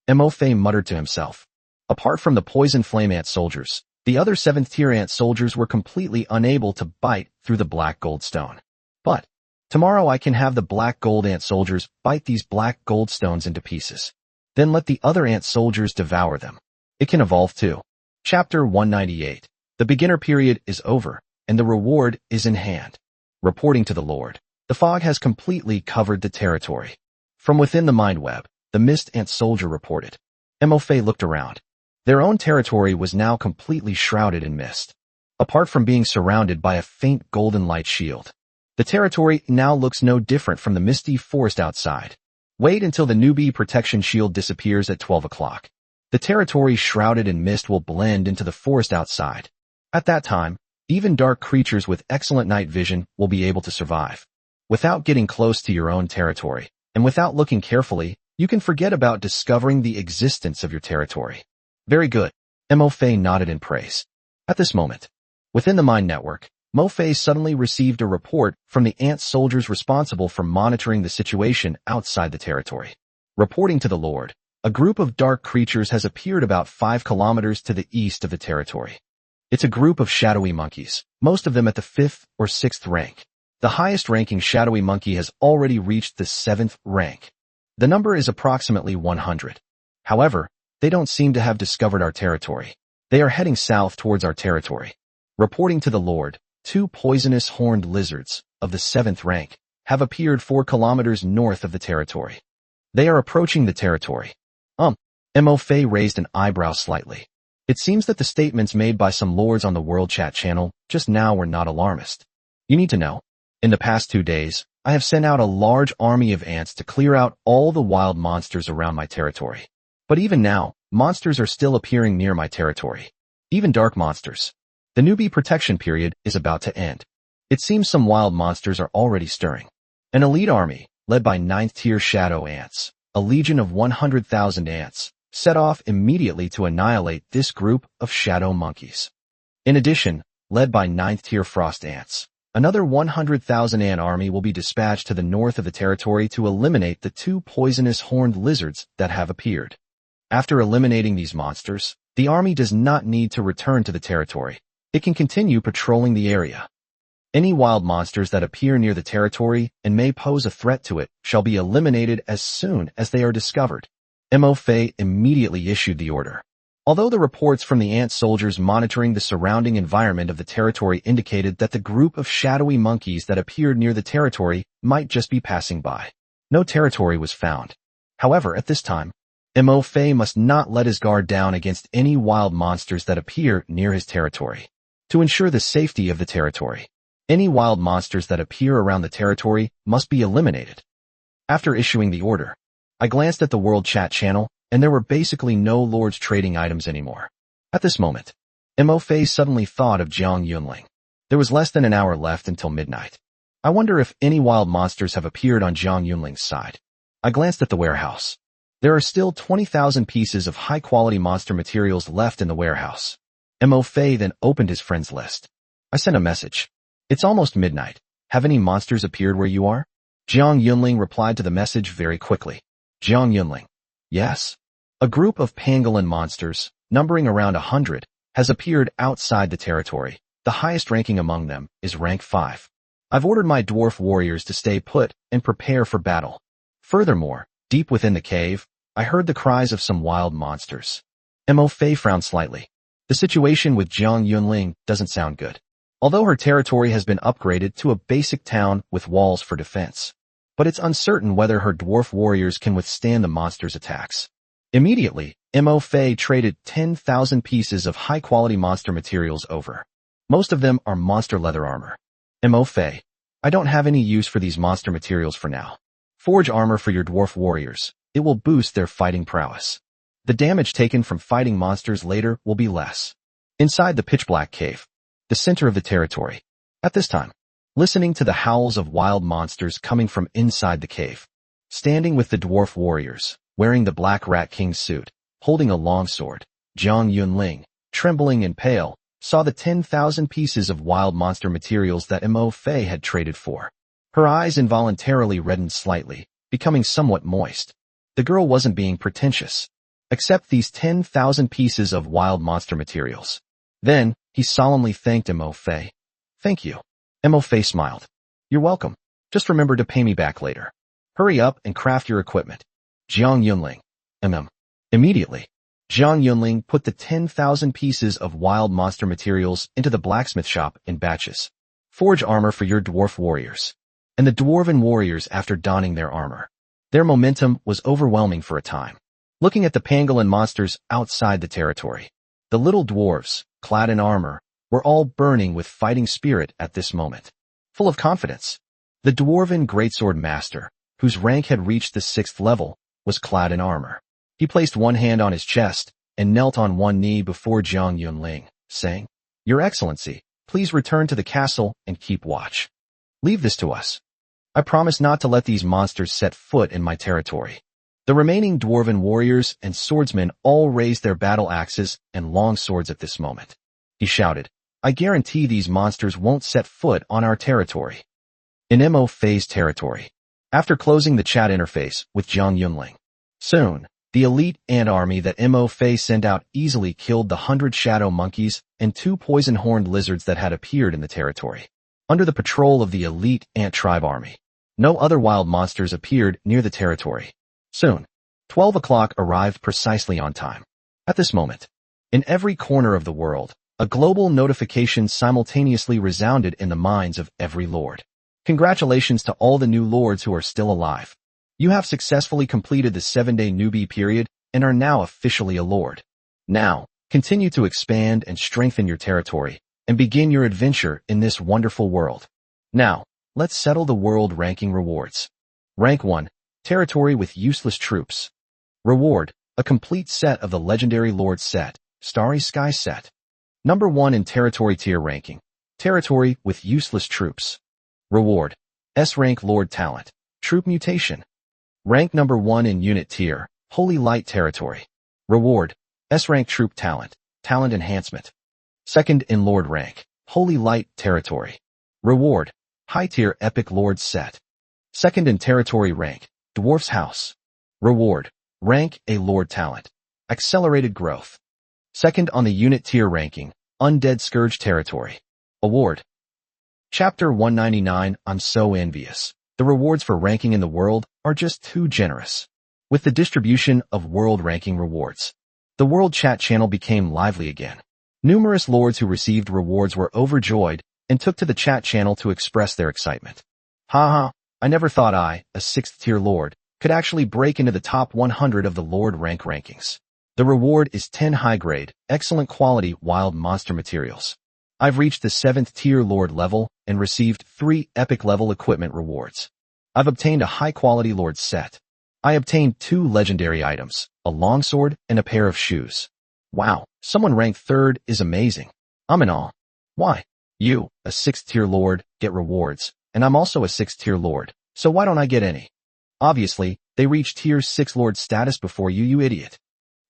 Mo-Fei muttered to himself. Apart from the poison flame ant soldiers, the other 7th tier ant soldiers were completely unable to bite through the black gold stone. But tomorrow I can have the black gold ant soldiers bite these black gold stones into pieces. Then let the other ant soldiers devour them. It can evolve too. Chapter 198. The beginner period is over, and the reward is in hand. Reporting to the Lord, the fog has completely covered the territory. From within the mind web, the mist ant soldier reported. Mo-Fei looked around. Their own territory was now completely shrouded in mist. Apart from being surrounded by a faint golden light shield, the territory now looks no different from the misty forest outside. Wait until the newbie protection shield disappears at 12 o'clock. The territory shrouded in mist will blend into the forest outside. At that time, even dark creatures with excellent night vision will be able to survive. Without getting close to your own territory, and without looking carefully, you can forget about discovering the existence of your territory. Very good. Mo-Fei nodded in praise. At this moment, within the Mind Network, Mo-Fei suddenly received a report from the ant soldiers responsible for monitoring the situation outside the territory. Reporting to the Lord, a group of dark creatures has appeared about 5 kilometers to the east of the territory. It's a group of shadowy monkeys, most of them at the 5th or 6th rank. The highest ranking shadowy monkey has already reached the 7th rank. The number is approximately 100. However, they don't seem to have discovered our territory. They are heading south towards our territory. Reporting to the Lord, 2 poisonous horned lizards of the 7th rank have appeared 4 kilometers north of the territory. They are approaching the territory. Mo-Fei raised an eyebrow slightly. It seems that the statements made by some lords on the World Chat channel just now were not alarmist. You need to know, in the past 2 days, I have sent out a large army of ants to clear out all the wild monsters around my territory. But even now, monsters are still appearing near my territory. Even dark monsters. The newbie protection period is about to end. It seems some wild monsters are already stirring. An elite army, led by 9th tier shadow ants, a legion of 100,000 ants, set off immediately to annihilate this group of shadow monkeys. In addition, led by 9th tier frost ants, another 100,000 ant army will be dispatched to the north of the territory to eliminate the 2 poisonous horned lizards that have appeared. After eliminating these monsters, the army does not need to return to the territory. It can continue patrolling the area. Any wild monsters that appear near the territory and may pose a threat to it shall be eliminated as soon as they are discovered. Mo-Fei immediately issued the order. Although the reports from the ant soldiers monitoring the surrounding environment of the territory indicated that the group of shadowy monkeys that appeared near the territory might just be passing by, no territory was found. However, at this time, Mo-Fei must not let his guard down against any wild monsters that appear near his territory. To ensure the safety of the territory, any wild monsters that appear around the territory must be eliminated. After issuing the order, I glanced at the World Chat channel, and there were basically no Lord's trading items anymore. At this moment, Mo-Fei suddenly thought of Jiang Yunling. There was less than an hour left until midnight. I wonder if any wild monsters have appeared on Jiang Yunling's side. I glanced at the warehouse. There are still 20,000 pieces of high-quality monster materials left in the warehouse. Mo-Fei then opened his friends list. I sent a message. It's almost midnight. Have any monsters appeared where you are? Jiang Yunling replied to the message very quickly. Jiang Yunling. Yes. A group of pangolin monsters, numbering around 100, has appeared outside the territory. The highest ranking among them is rank 5. I've ordered my dwarf warriors to stay put and prepare for battle. Furthermore, deep within the cave, I heard the cries of some wild monsters. Mo-Fei frowned slightly. The situation with Jiang Yunling doesn't sound good. Although her territory has been upgraded to a basic town with walls for defense, but it's uncertain whether her dwarf warriors can withstand the monster's attacks. Immediately, Mo-Fei traded 10,000 pieces of high-quality monster materials over. Most of them are monster leather armor. Mo-Fei, I don't have any use for these monster materials for now. Forge armor for your dwarf warriors. It will boost their fighting prowess. The damage taken from fighting monsters later will be less. Inside the pitch-black cave, the center of the territory. At this time, listening to the howls of wild monsters coming from inside the cave, standing with the dwarf warriors, wearing the Black Rat King's suit, holding a long sword. Jiang Yunling, trembling and pale, saw the 10,000 pieces of wild monster materials that Mo Fei had traded for. Her eyes involuntarily reddened slightly, becoming somewhat moist. The girl wasn't being pretentious. Accept these 10,000 pieces of wild monster materials. Then, he solemnly thanked Mo Fei. Thank you. Mo Fei smiled. You're welcome. Just remember to pay me back later. Hurry up and craft your equipment. Jiang Yunling. Immediately, Jiang Yunling put the 10,000 pieces of wild monster materials into the blacksmith shop in batches. Forge armor for your dwarf warriors. And the dwarven warriors, after donning their armor, their momentum was overwhelming for a time. Looking at the pangolin monsters outside the territory, the little dwarves, clad in armor, were all burning with fighting spirit at this moment. Full of confidence, the dwarven greatsword master, whose rank had reached the 6th level, was clad in armor. He placed one hand on his chest and knelt on one knee before Jiang Yunling, saying, Your Excellency, please return to the castle and keep watch. Leave this to us. I promise not to let these monsters set foot in my territory. The remaining dwarven warriors and swordsmen all raised their battle axes and long swords at this moment. He shouted, I guarantee these monsters won't set foot on our territory. In Mo Fei's territory. After closing the chat interface with Jiang Yunling, soon, the elite ant army that Mo Fei sent out easily killed the 100 shadow monkeys and 2 poison-horned lizards that had appeared in the territory. Under the patrol of the elite ant tribe army, no other wild monsters appeared near the territory. Soon, 12 o'clock arrived precisely on time. At this moment, in every corner of the world, a global notification simultaneously resounded in the minds of every lord. Congratulations to all the new lords who are still alive. You have successfully completed the 7-day newbie period and are now officially a lord. Now, continue to expand and strengthen your territory and begin your adventure in this wonderful world. Now, let's settle the world ranking rewards. Rank 1, Territory with Useless Troops. Reward, a complete set of the Legendary Lord set, Starry Sky set. Number 1 in Territory Tier Ranking, Territory with Useless Troops. Reward, S-Rank Lord Talent, Troop Mutation. Rank number 1 in Unit Tier, Holy Light Territory. Reward, S-Rank Troop Talent, Talent Enhancement. Second in Lord Rank, Holy Light Territory. Reward, High Tier Epic Lord Set. Second in Territory Rank, Dwarf's House. Reward, Rank A Lord Talent, Accelerated Growth. Second on the Unit Tier Ranking, Undead Scourge Territory. Award. Chapter 199. I'm so envious. The rewards for ranking in the world are just too generous. With the distribution of world ranking rewards, the world chat channel became lively again. Numerous lords who received rewards were overjoyed and took to the chat channel to express their excitement. Haha, I never thought I, a 6th tier lord, could actually break into the top 100 of the lord rank rankings. The reward is 10 high-grade, excellent quality wild monster materials. I've reached the 7th tier lord level and received 3 epic level equipment rewards. I've obtained a high-quality lord set. I obtained 2 legendary items, a longsword and a pair of shoes. Wow, someone ranked 3rd is amazing. I'm in awe. Why? You, a 6th tier lord, get rewards, and I'm also a 6th tier lord, so why don't I get any? Obviously, they reach tier 6 lord status before you, you idiot.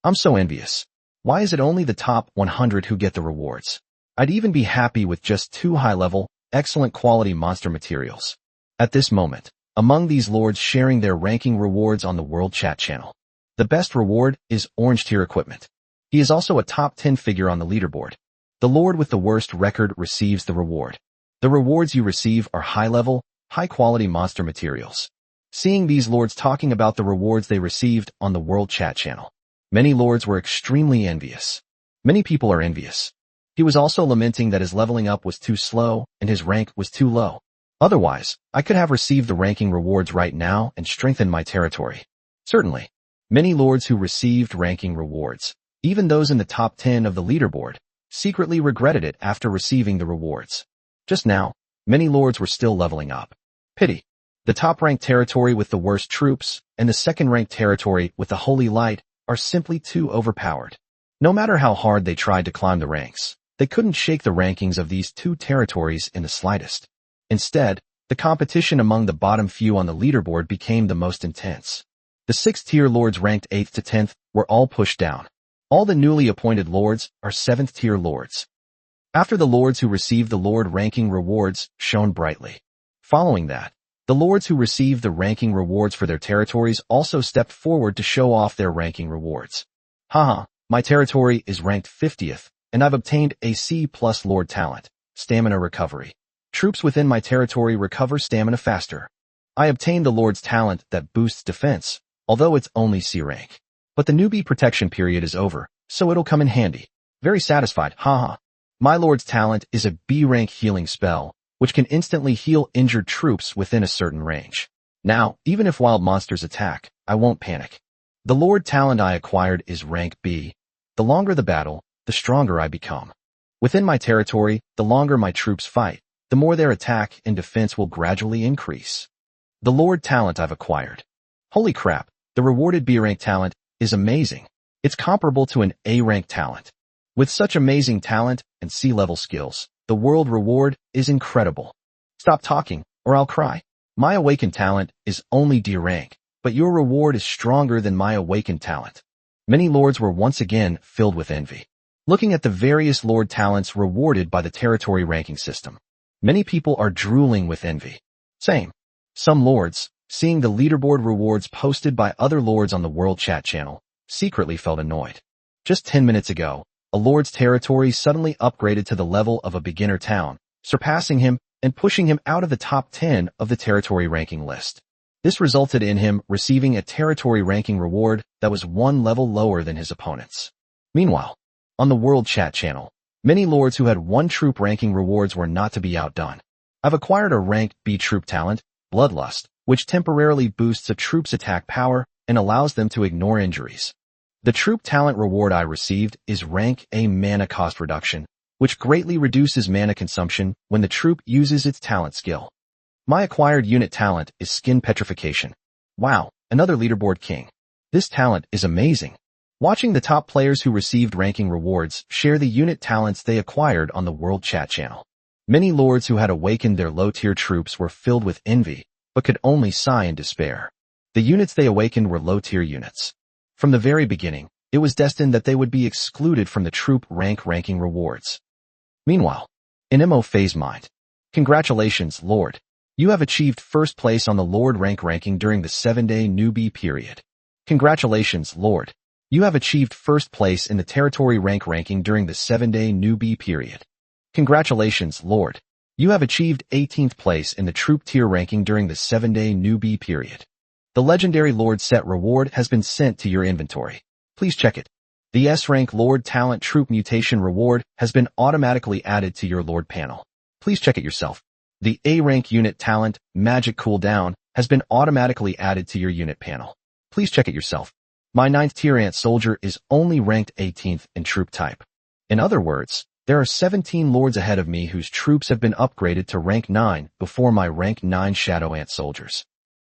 I'm so envious. Why is it only the top 100 who get the rewards? I'd even be happy with just 2 high-level, excellent quality monster materials. At this moment, among these lords sharing their ranking rewards on the World Chat channel, the best reward is Orange Tier Equipment. He is also a top 10 figure on the leaderboard. The lord with the worst record receives the reward. The rewards you receive are high-level, high-quality monster materials. Seeing these lords talking about the rewards they received on the World Chat channel, many lords were extremely envious. Many people are envious. He was also lamenting that his leveling up was too slow and his rank was too low. Otherwise, I could have received the ranking rewards right now and strengthened my territory. Certainly, many lords who received ranking rewards, even those in the top 10 of the leaderboard, secretly regretted it after receiving the rewards. Just now, many lords were still leveling up. Pity. The top-ranked territory with the worst troops and the second-ranked territory with the Holy Light are simply too overpowered. No matter how hard they tried to climb the ranks, they couldn't shake the rankings of these 2 territories in the slightest. Instead, the competition among the bottom few on the leaderboard became the most intense. The 6th-tier lords ranked 8th to 10th were all pushed down. All the newly appointed lords are 7th-tier lords. After the lords who received the lord ranking rewards shone brightly. Following that, the lords who received the ranking rewards for their territories also stepped forward to show off their ranking rewards. Haha, my territory is ranked 50th, and I've obtained a C+ lord talent, stamina recovery. Troops within my territory recover stamina faster. I obtained the lord's talent that boosts defense, although it's only C rank. But the newbie protection period is over, so it'll come in handy. Very satisfied, haha. My lord's talent is a B rank healing spell, which can instantly heal injured troops within a certain range. Now, even if wild monsters attack, I won't panic. The lord talent I acquired is rank B. The longer the battle, the stronger I become. Within my territory, the longer my troops fight, the more their attack and defense will gradually increase. The lord talent I've acquired. Holy crap, the rewarded B rank talent is amazing. It's comparable to an A rank talent. With such amazing talent and C-level skills, the world reward is incredible. Stop talking, or I'll cry. My awakened talent is only D rank, but your reward is stronger than my awakened talent. Many lords were once again filled with envy. Looking at the various lord talents rewarded by the territory ranking system, many people are drooling with envy. Same. Some lords, seeing the leaderboard rewards posted by other lords on the World Chat channel, secretly felt annoyed. Just 10 minutes ago, a lord's territory suddenly upgraded to the level of a beginner town, surpassing him and pushing him out of the top 10 of the territory ranking list. This resulted in him receiving a territory ranking reward that was one level lower than his opponents. Meanwhile, on the World Chat channel, many lords who had one troop ranking rewards were not to be outdone. I've acquired a rank B troop talent, Bloodlust, which temporarily boosts a troop's attack power and allows them to ignore injuries. The troop talent reward I received is rank A mana cost reduction, which greatly reduces mana consumption when the troop uses its talent skill. My acquired unit talent is Skin Petrification. Wow, another leaderboard king. This talent is amazing. Watching the top players who received ranking rewards share the unit talents they acquired on the World Chat channel. Many lords who had awakened their low-tier troops were filled with envy, but could only sigh in despair. The units they awakened were low-tier units. From the very beginning, it was destined that they would be excluded from the troop ranking rewards. Meanwhile, in Mo Fei's mind, congratulations, Lord. You have achieved first place on the Lord rank ranking during the 7-day newbie period. Congratulations, Lord. You have achieved first place in the territory rank ranking during the 7-day newbie period. Congratulations, Lord. You have achieved 18th place in the troop tier ranking during the 7-day newbie period. The legendary Lord set reward has been sent to your inventory. Please check it. The S-rank Lord Talent Troop Mutation reward has been automatically added to your Lord panel. Please check it yourself. The A-rank Unit Talent Magic Cooldown has been automatically added to your unit panel. Please check it yourself. My 9th tier Ant Soldier is only ranked 18th in troop type. In other words, there are 17 lords ahead of me whose troops have been upgraded to rank 9 before my rank 9 Shadow Ant Soldiers.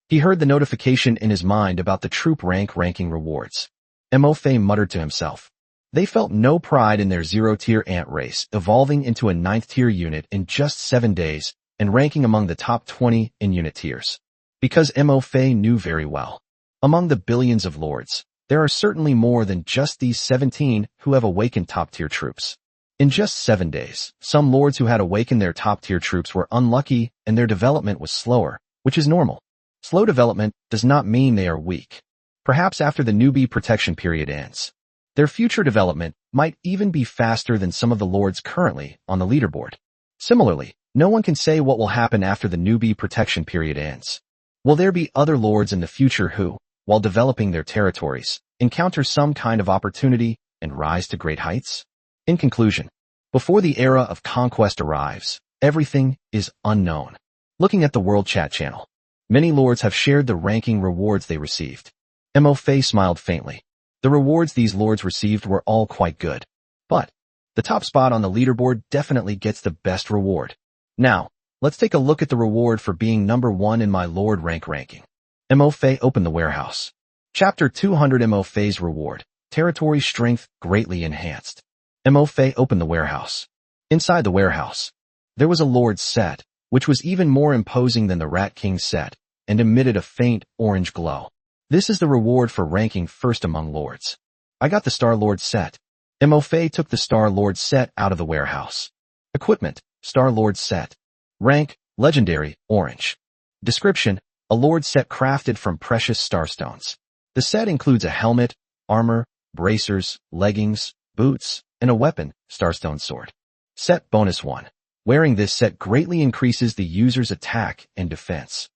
He heard the notification in his mind about the troop ranking rewards. Mo Fei muttered to himself. They felt no pride in their 0-tier ant race evolving into a 9th tier unit in just 7 days and ranking among the top 20 in unit tiers. Because Mo Fei knew very well. Among the billions of lords, there are certainly more than just these 17 who have awakened top-tier troops. In just 7 days, some lords who had awakened their top-tier troops were unlucky and their development was slower, which is normal. Slow development does not mean they are weak. Perhaps after the newbie protection period ends, their future development might even be faster than some of the lords currently on the leaderboard. Similarly, no one can say what will happen after the newbie protection period ends. Will there be other lords in the future who, while developing their territories, encounter some kind of opportunity and rise to great heights? In conclusion, before the era of conquest arrives, everything is unknown. Looking at the World Chat channel, many lords have shared the ranking rewards they received. Mo Fei smiled faintly. The rewards these lords received were all quite good. But the top spot on the leaderboard definitely gets the best reward. Now, let's take a look at the reward for being number 1 in my Lord rank ranking. Mo Fei opened the warehouse. Chapter 200 Mo Fei's reward. Territory strength greatly enhanced. Mo Fei opened the warehouse. Inside the warehouse, there was a Lord's set, which was even more imposing than the Rat King's set, and emitted a faint orange glow. This is the reward for ranking first among lords. I got the Star-Lord set. Mo took the Star-Lord set out of the warehouse. Equipment, Star-Lord set. Rank, Legendary, Orange. Description, a Lord set crafted from precious starstones. The set includes a helmet, armor, bracers, leggings, boots, and a weapon, Starstone Sword. Set bonus 1. Wearing this set greatly increases the user's attack and defense.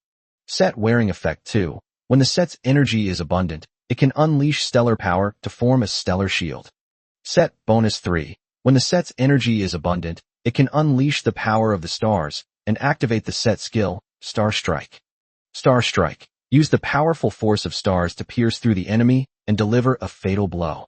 Set wearing effect 2. When the set's energy is abundant, it can unleash stellar power to form a stellar shield. Set bonus 3. When the set's energy is abundant, it can unleash the power of the stars and activate the set skill, Star Strike. Star Strike. Use the powerful force of stars to pierce through the enemy and deliver a fatal blow.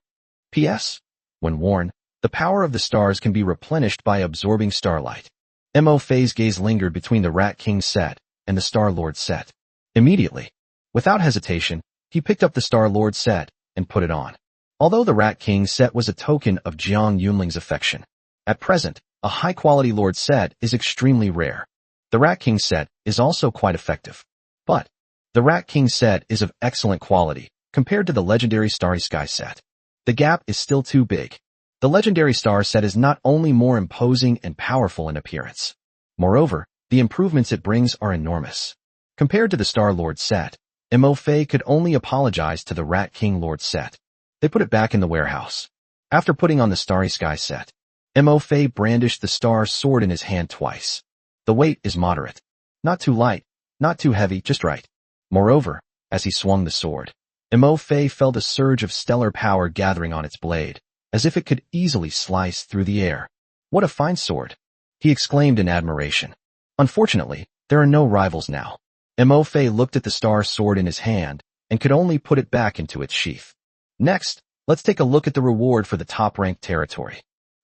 P.S. When worn, the power of the stars can be replenished by absorbing starlight. Mo's gaze lingered between the Rat King set and the Star-Lord set. Immediately, without hesitation, he picked up the Star-Lord set and put it on. Although the Rat King set was a token of Jiang Yunling's affection, at present, a high-quality Lord set is extremely rare. The Rat King set is also quite effective. But the Rat King set is of excellent quality compared to the legendary Starry Sky set. The gap is still too big. The legendary Star set is not only more imposing and powerful in appearance. Moreover, the improvements it brings are enormous. Compared to the Star-Lord set, Mo could only apologize to the Rat King Lord set. They put it back in the warehouse. After putting on the Starry Sky set, Mo brandished the Star Sword in his hand twice. The weight is moderate. Not too light, not too heavy, just right. Moreover, as he swung the sword, Mo felt a surge of stellar power gathering on its blade, as if it could easily slice through the air. What a fine sword! He exclaimed in admiration. Unfortunately, there are no rivals now. Mo looked at the Star Sword in his hand and could only put it back into its sheath. Next, let's take a look at the reward for the top-ranked territory.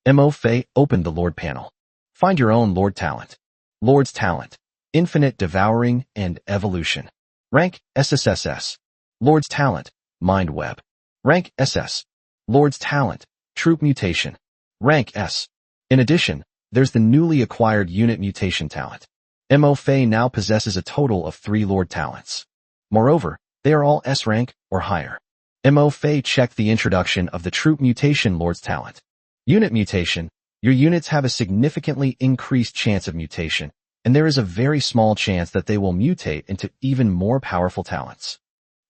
Mo opened the Lord panel. Find your own Lord talent. Lord's talent. Infinite Devouring and Evolution. Rank, SSSS. Lord's talent. Mind Web. Rank, SS. Lord's talent. Troop Mutation. Rank, S. In addition, there's the newly acquired Unit Mutation talent. Mo now possesses a total of 3 Lord talents. Moreover, they are all S rank or higher. Mo checked the introduction of the Troop Mutation Lord's talent. Unit Mutation. Your units have a significantly increased chance of mutation, and there is a very small chance that they will mutate into even more powerful talents.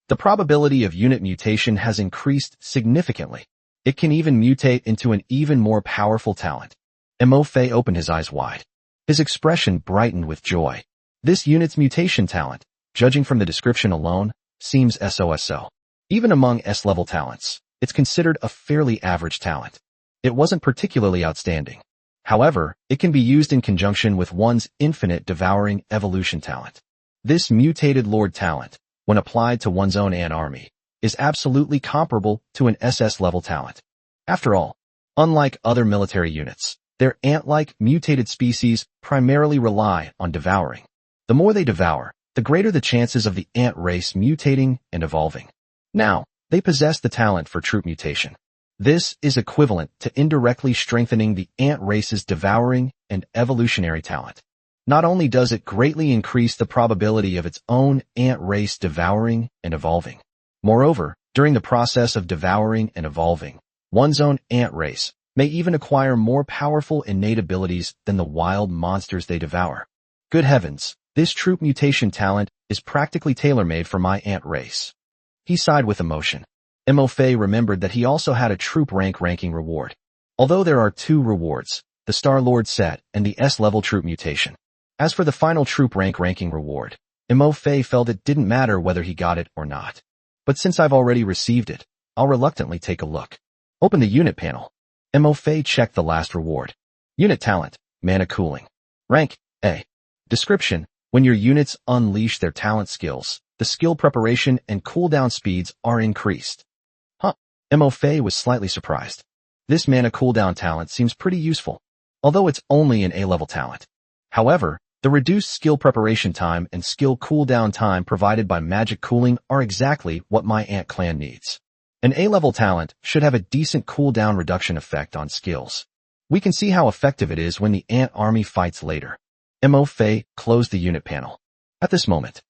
The probability of unit mutation has increased significantly. It can even mutate into an even more powerful talent. Mo opened his eyes wide. His expression brightened with joy. This unit's mutation talent, judging from the description alone, seems SOSO. Even among S-level talents, it's considered a fairly average talent. It wasn't particularly outstanding. However, it can be used in conjunction with one's Infinite Devouring Evolution talent. This mutated Lord talent, when applied to one's own ant army, is absolutely comparable to an SS-level talent. After all, unlike other military units, their ant-like mutated species primarily rely on devouring. The more they devour, the greater the chances of the ant race mutating and evolving. Now, they possess the talent for troop mutation. This is equivalent to indirectly strengthening the ant race's devouring and evolutionary talent. Not only does it greatly increase the probability of its own ant race devouring and evolving. Moreover, during the process of devouring and evolving, one's own ant race may even acquire more powerful innate abilities than the wild monsters they devour. Good heavens, this troop mutation talent is practically tailor-made for my ant race. He sighed with emotion. Mo remembered that he also had a troop rank ranking reward. Although there are 2 rewards, the Star-Lord set and the S-level troop mutation. As for the final troop rank ranking reward, Mo felt it didn't matter whether he got it or not. But since I've already received it, I'll reluctantly take a look. Open the unit panel. Mo checked the last reward. Unit talent, Mana Cooling. Rank, A. Description, when your units unleash their talent skills, the skill preparation and cooldown speeds are increased. Mo was slightly surprised. This mana cooldown talent seems pretty useful, although it's only an A-level talent. However, the reduced skill preparation time and skill cooldown time provided by magic cooling are exactly what my ant clan needs. An A-level talent should have a decent cooldown reduction effect on skills. We can see how effective it is when the ant army fights later. Mo closed the unit panel. At this moment,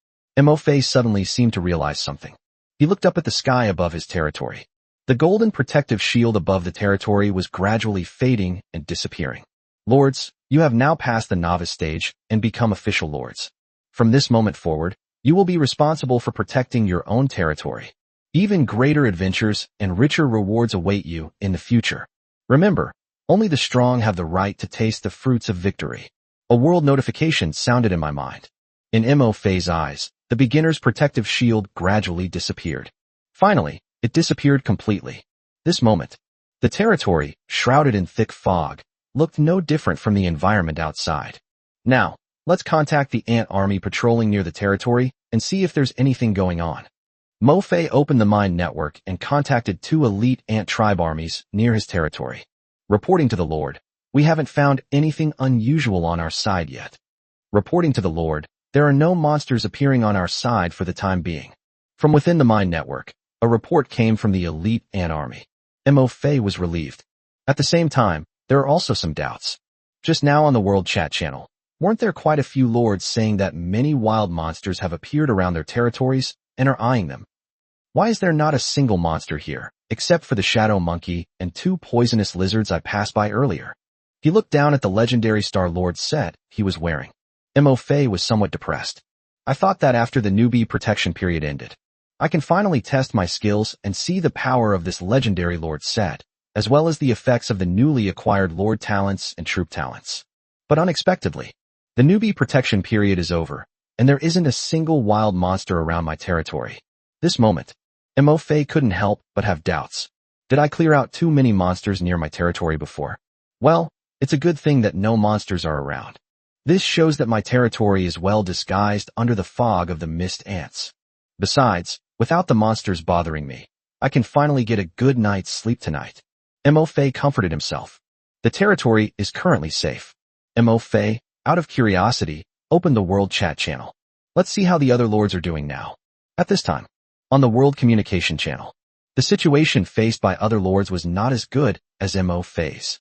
Mo suddenly seemed to realize something. He looked up at the sky above his territory. The golden protective shield above the territory was gradually fading and disappearing. Lords, you have now passed the novice stage and become official lords. From this moment forward, you will be responsible for protecting your own territory. Even greater adventures and richer rewards await you in the future. Remember, only the strong have the right to taste the fruits of victory. A world notification sounded in my mind. In Mo Fei's eyes, the beginner's protective shield gradually disappeared. Finally, it disappeared completely. This moment, the territory, shrouded in thick fog, looked no different from the environment outside. Now, let's contact the ant army patrolling near the territory and see if there's anything going on. Mo Fei opened the Mind Network and contacted 2 elite ant tribe armies near his territory. Reporting to the Lord, we haven't found anything unusual on our side yet. Reporting to the Lord, there are no monsters appearing on our side for the time being. From within the Mind Network, a report came from the elite ant army. Mo Fei was relieved. At the same time, there are also some doubts. Just now on the World Chat channel, weren't there quite a few lords saying that many wild monsters have appeared around their territories and are eyeing them? Why is there not a single monster here, except for the shadow monkey and 2 poisonous lizards I passed by earlier? He looked down at the legendary Star-Lord set he was wearing. Mo Fei was somewhat depressed. I thought that after the newbie protection period ended, I can finally test my skills and see the power of this legendary Lord set, as well as the effects of the newly acquired Lord talents and troop talents. But unexpectedly, the newbie protection period is over, and there isn't a single wild monster around my territory. This moment, Mo Fei couldn't help but have doubts. Did I clear out too many monsters near my territory before? Well, it's a good thing that no monsters are around. This shows that my territory is well disguised under the fog of the mist ants. Besides, without the monsters bothering me, I can finally get a good night's sleep tonight. Mo Fei comforted himself. The territory is currently safe. Mo Fei, out of curiosity, opened the World Chat channel. Let's see how the other lords are doing now. At this time, on the World Communication channel, the situation faced by other lords was not as good as Mo Fei's.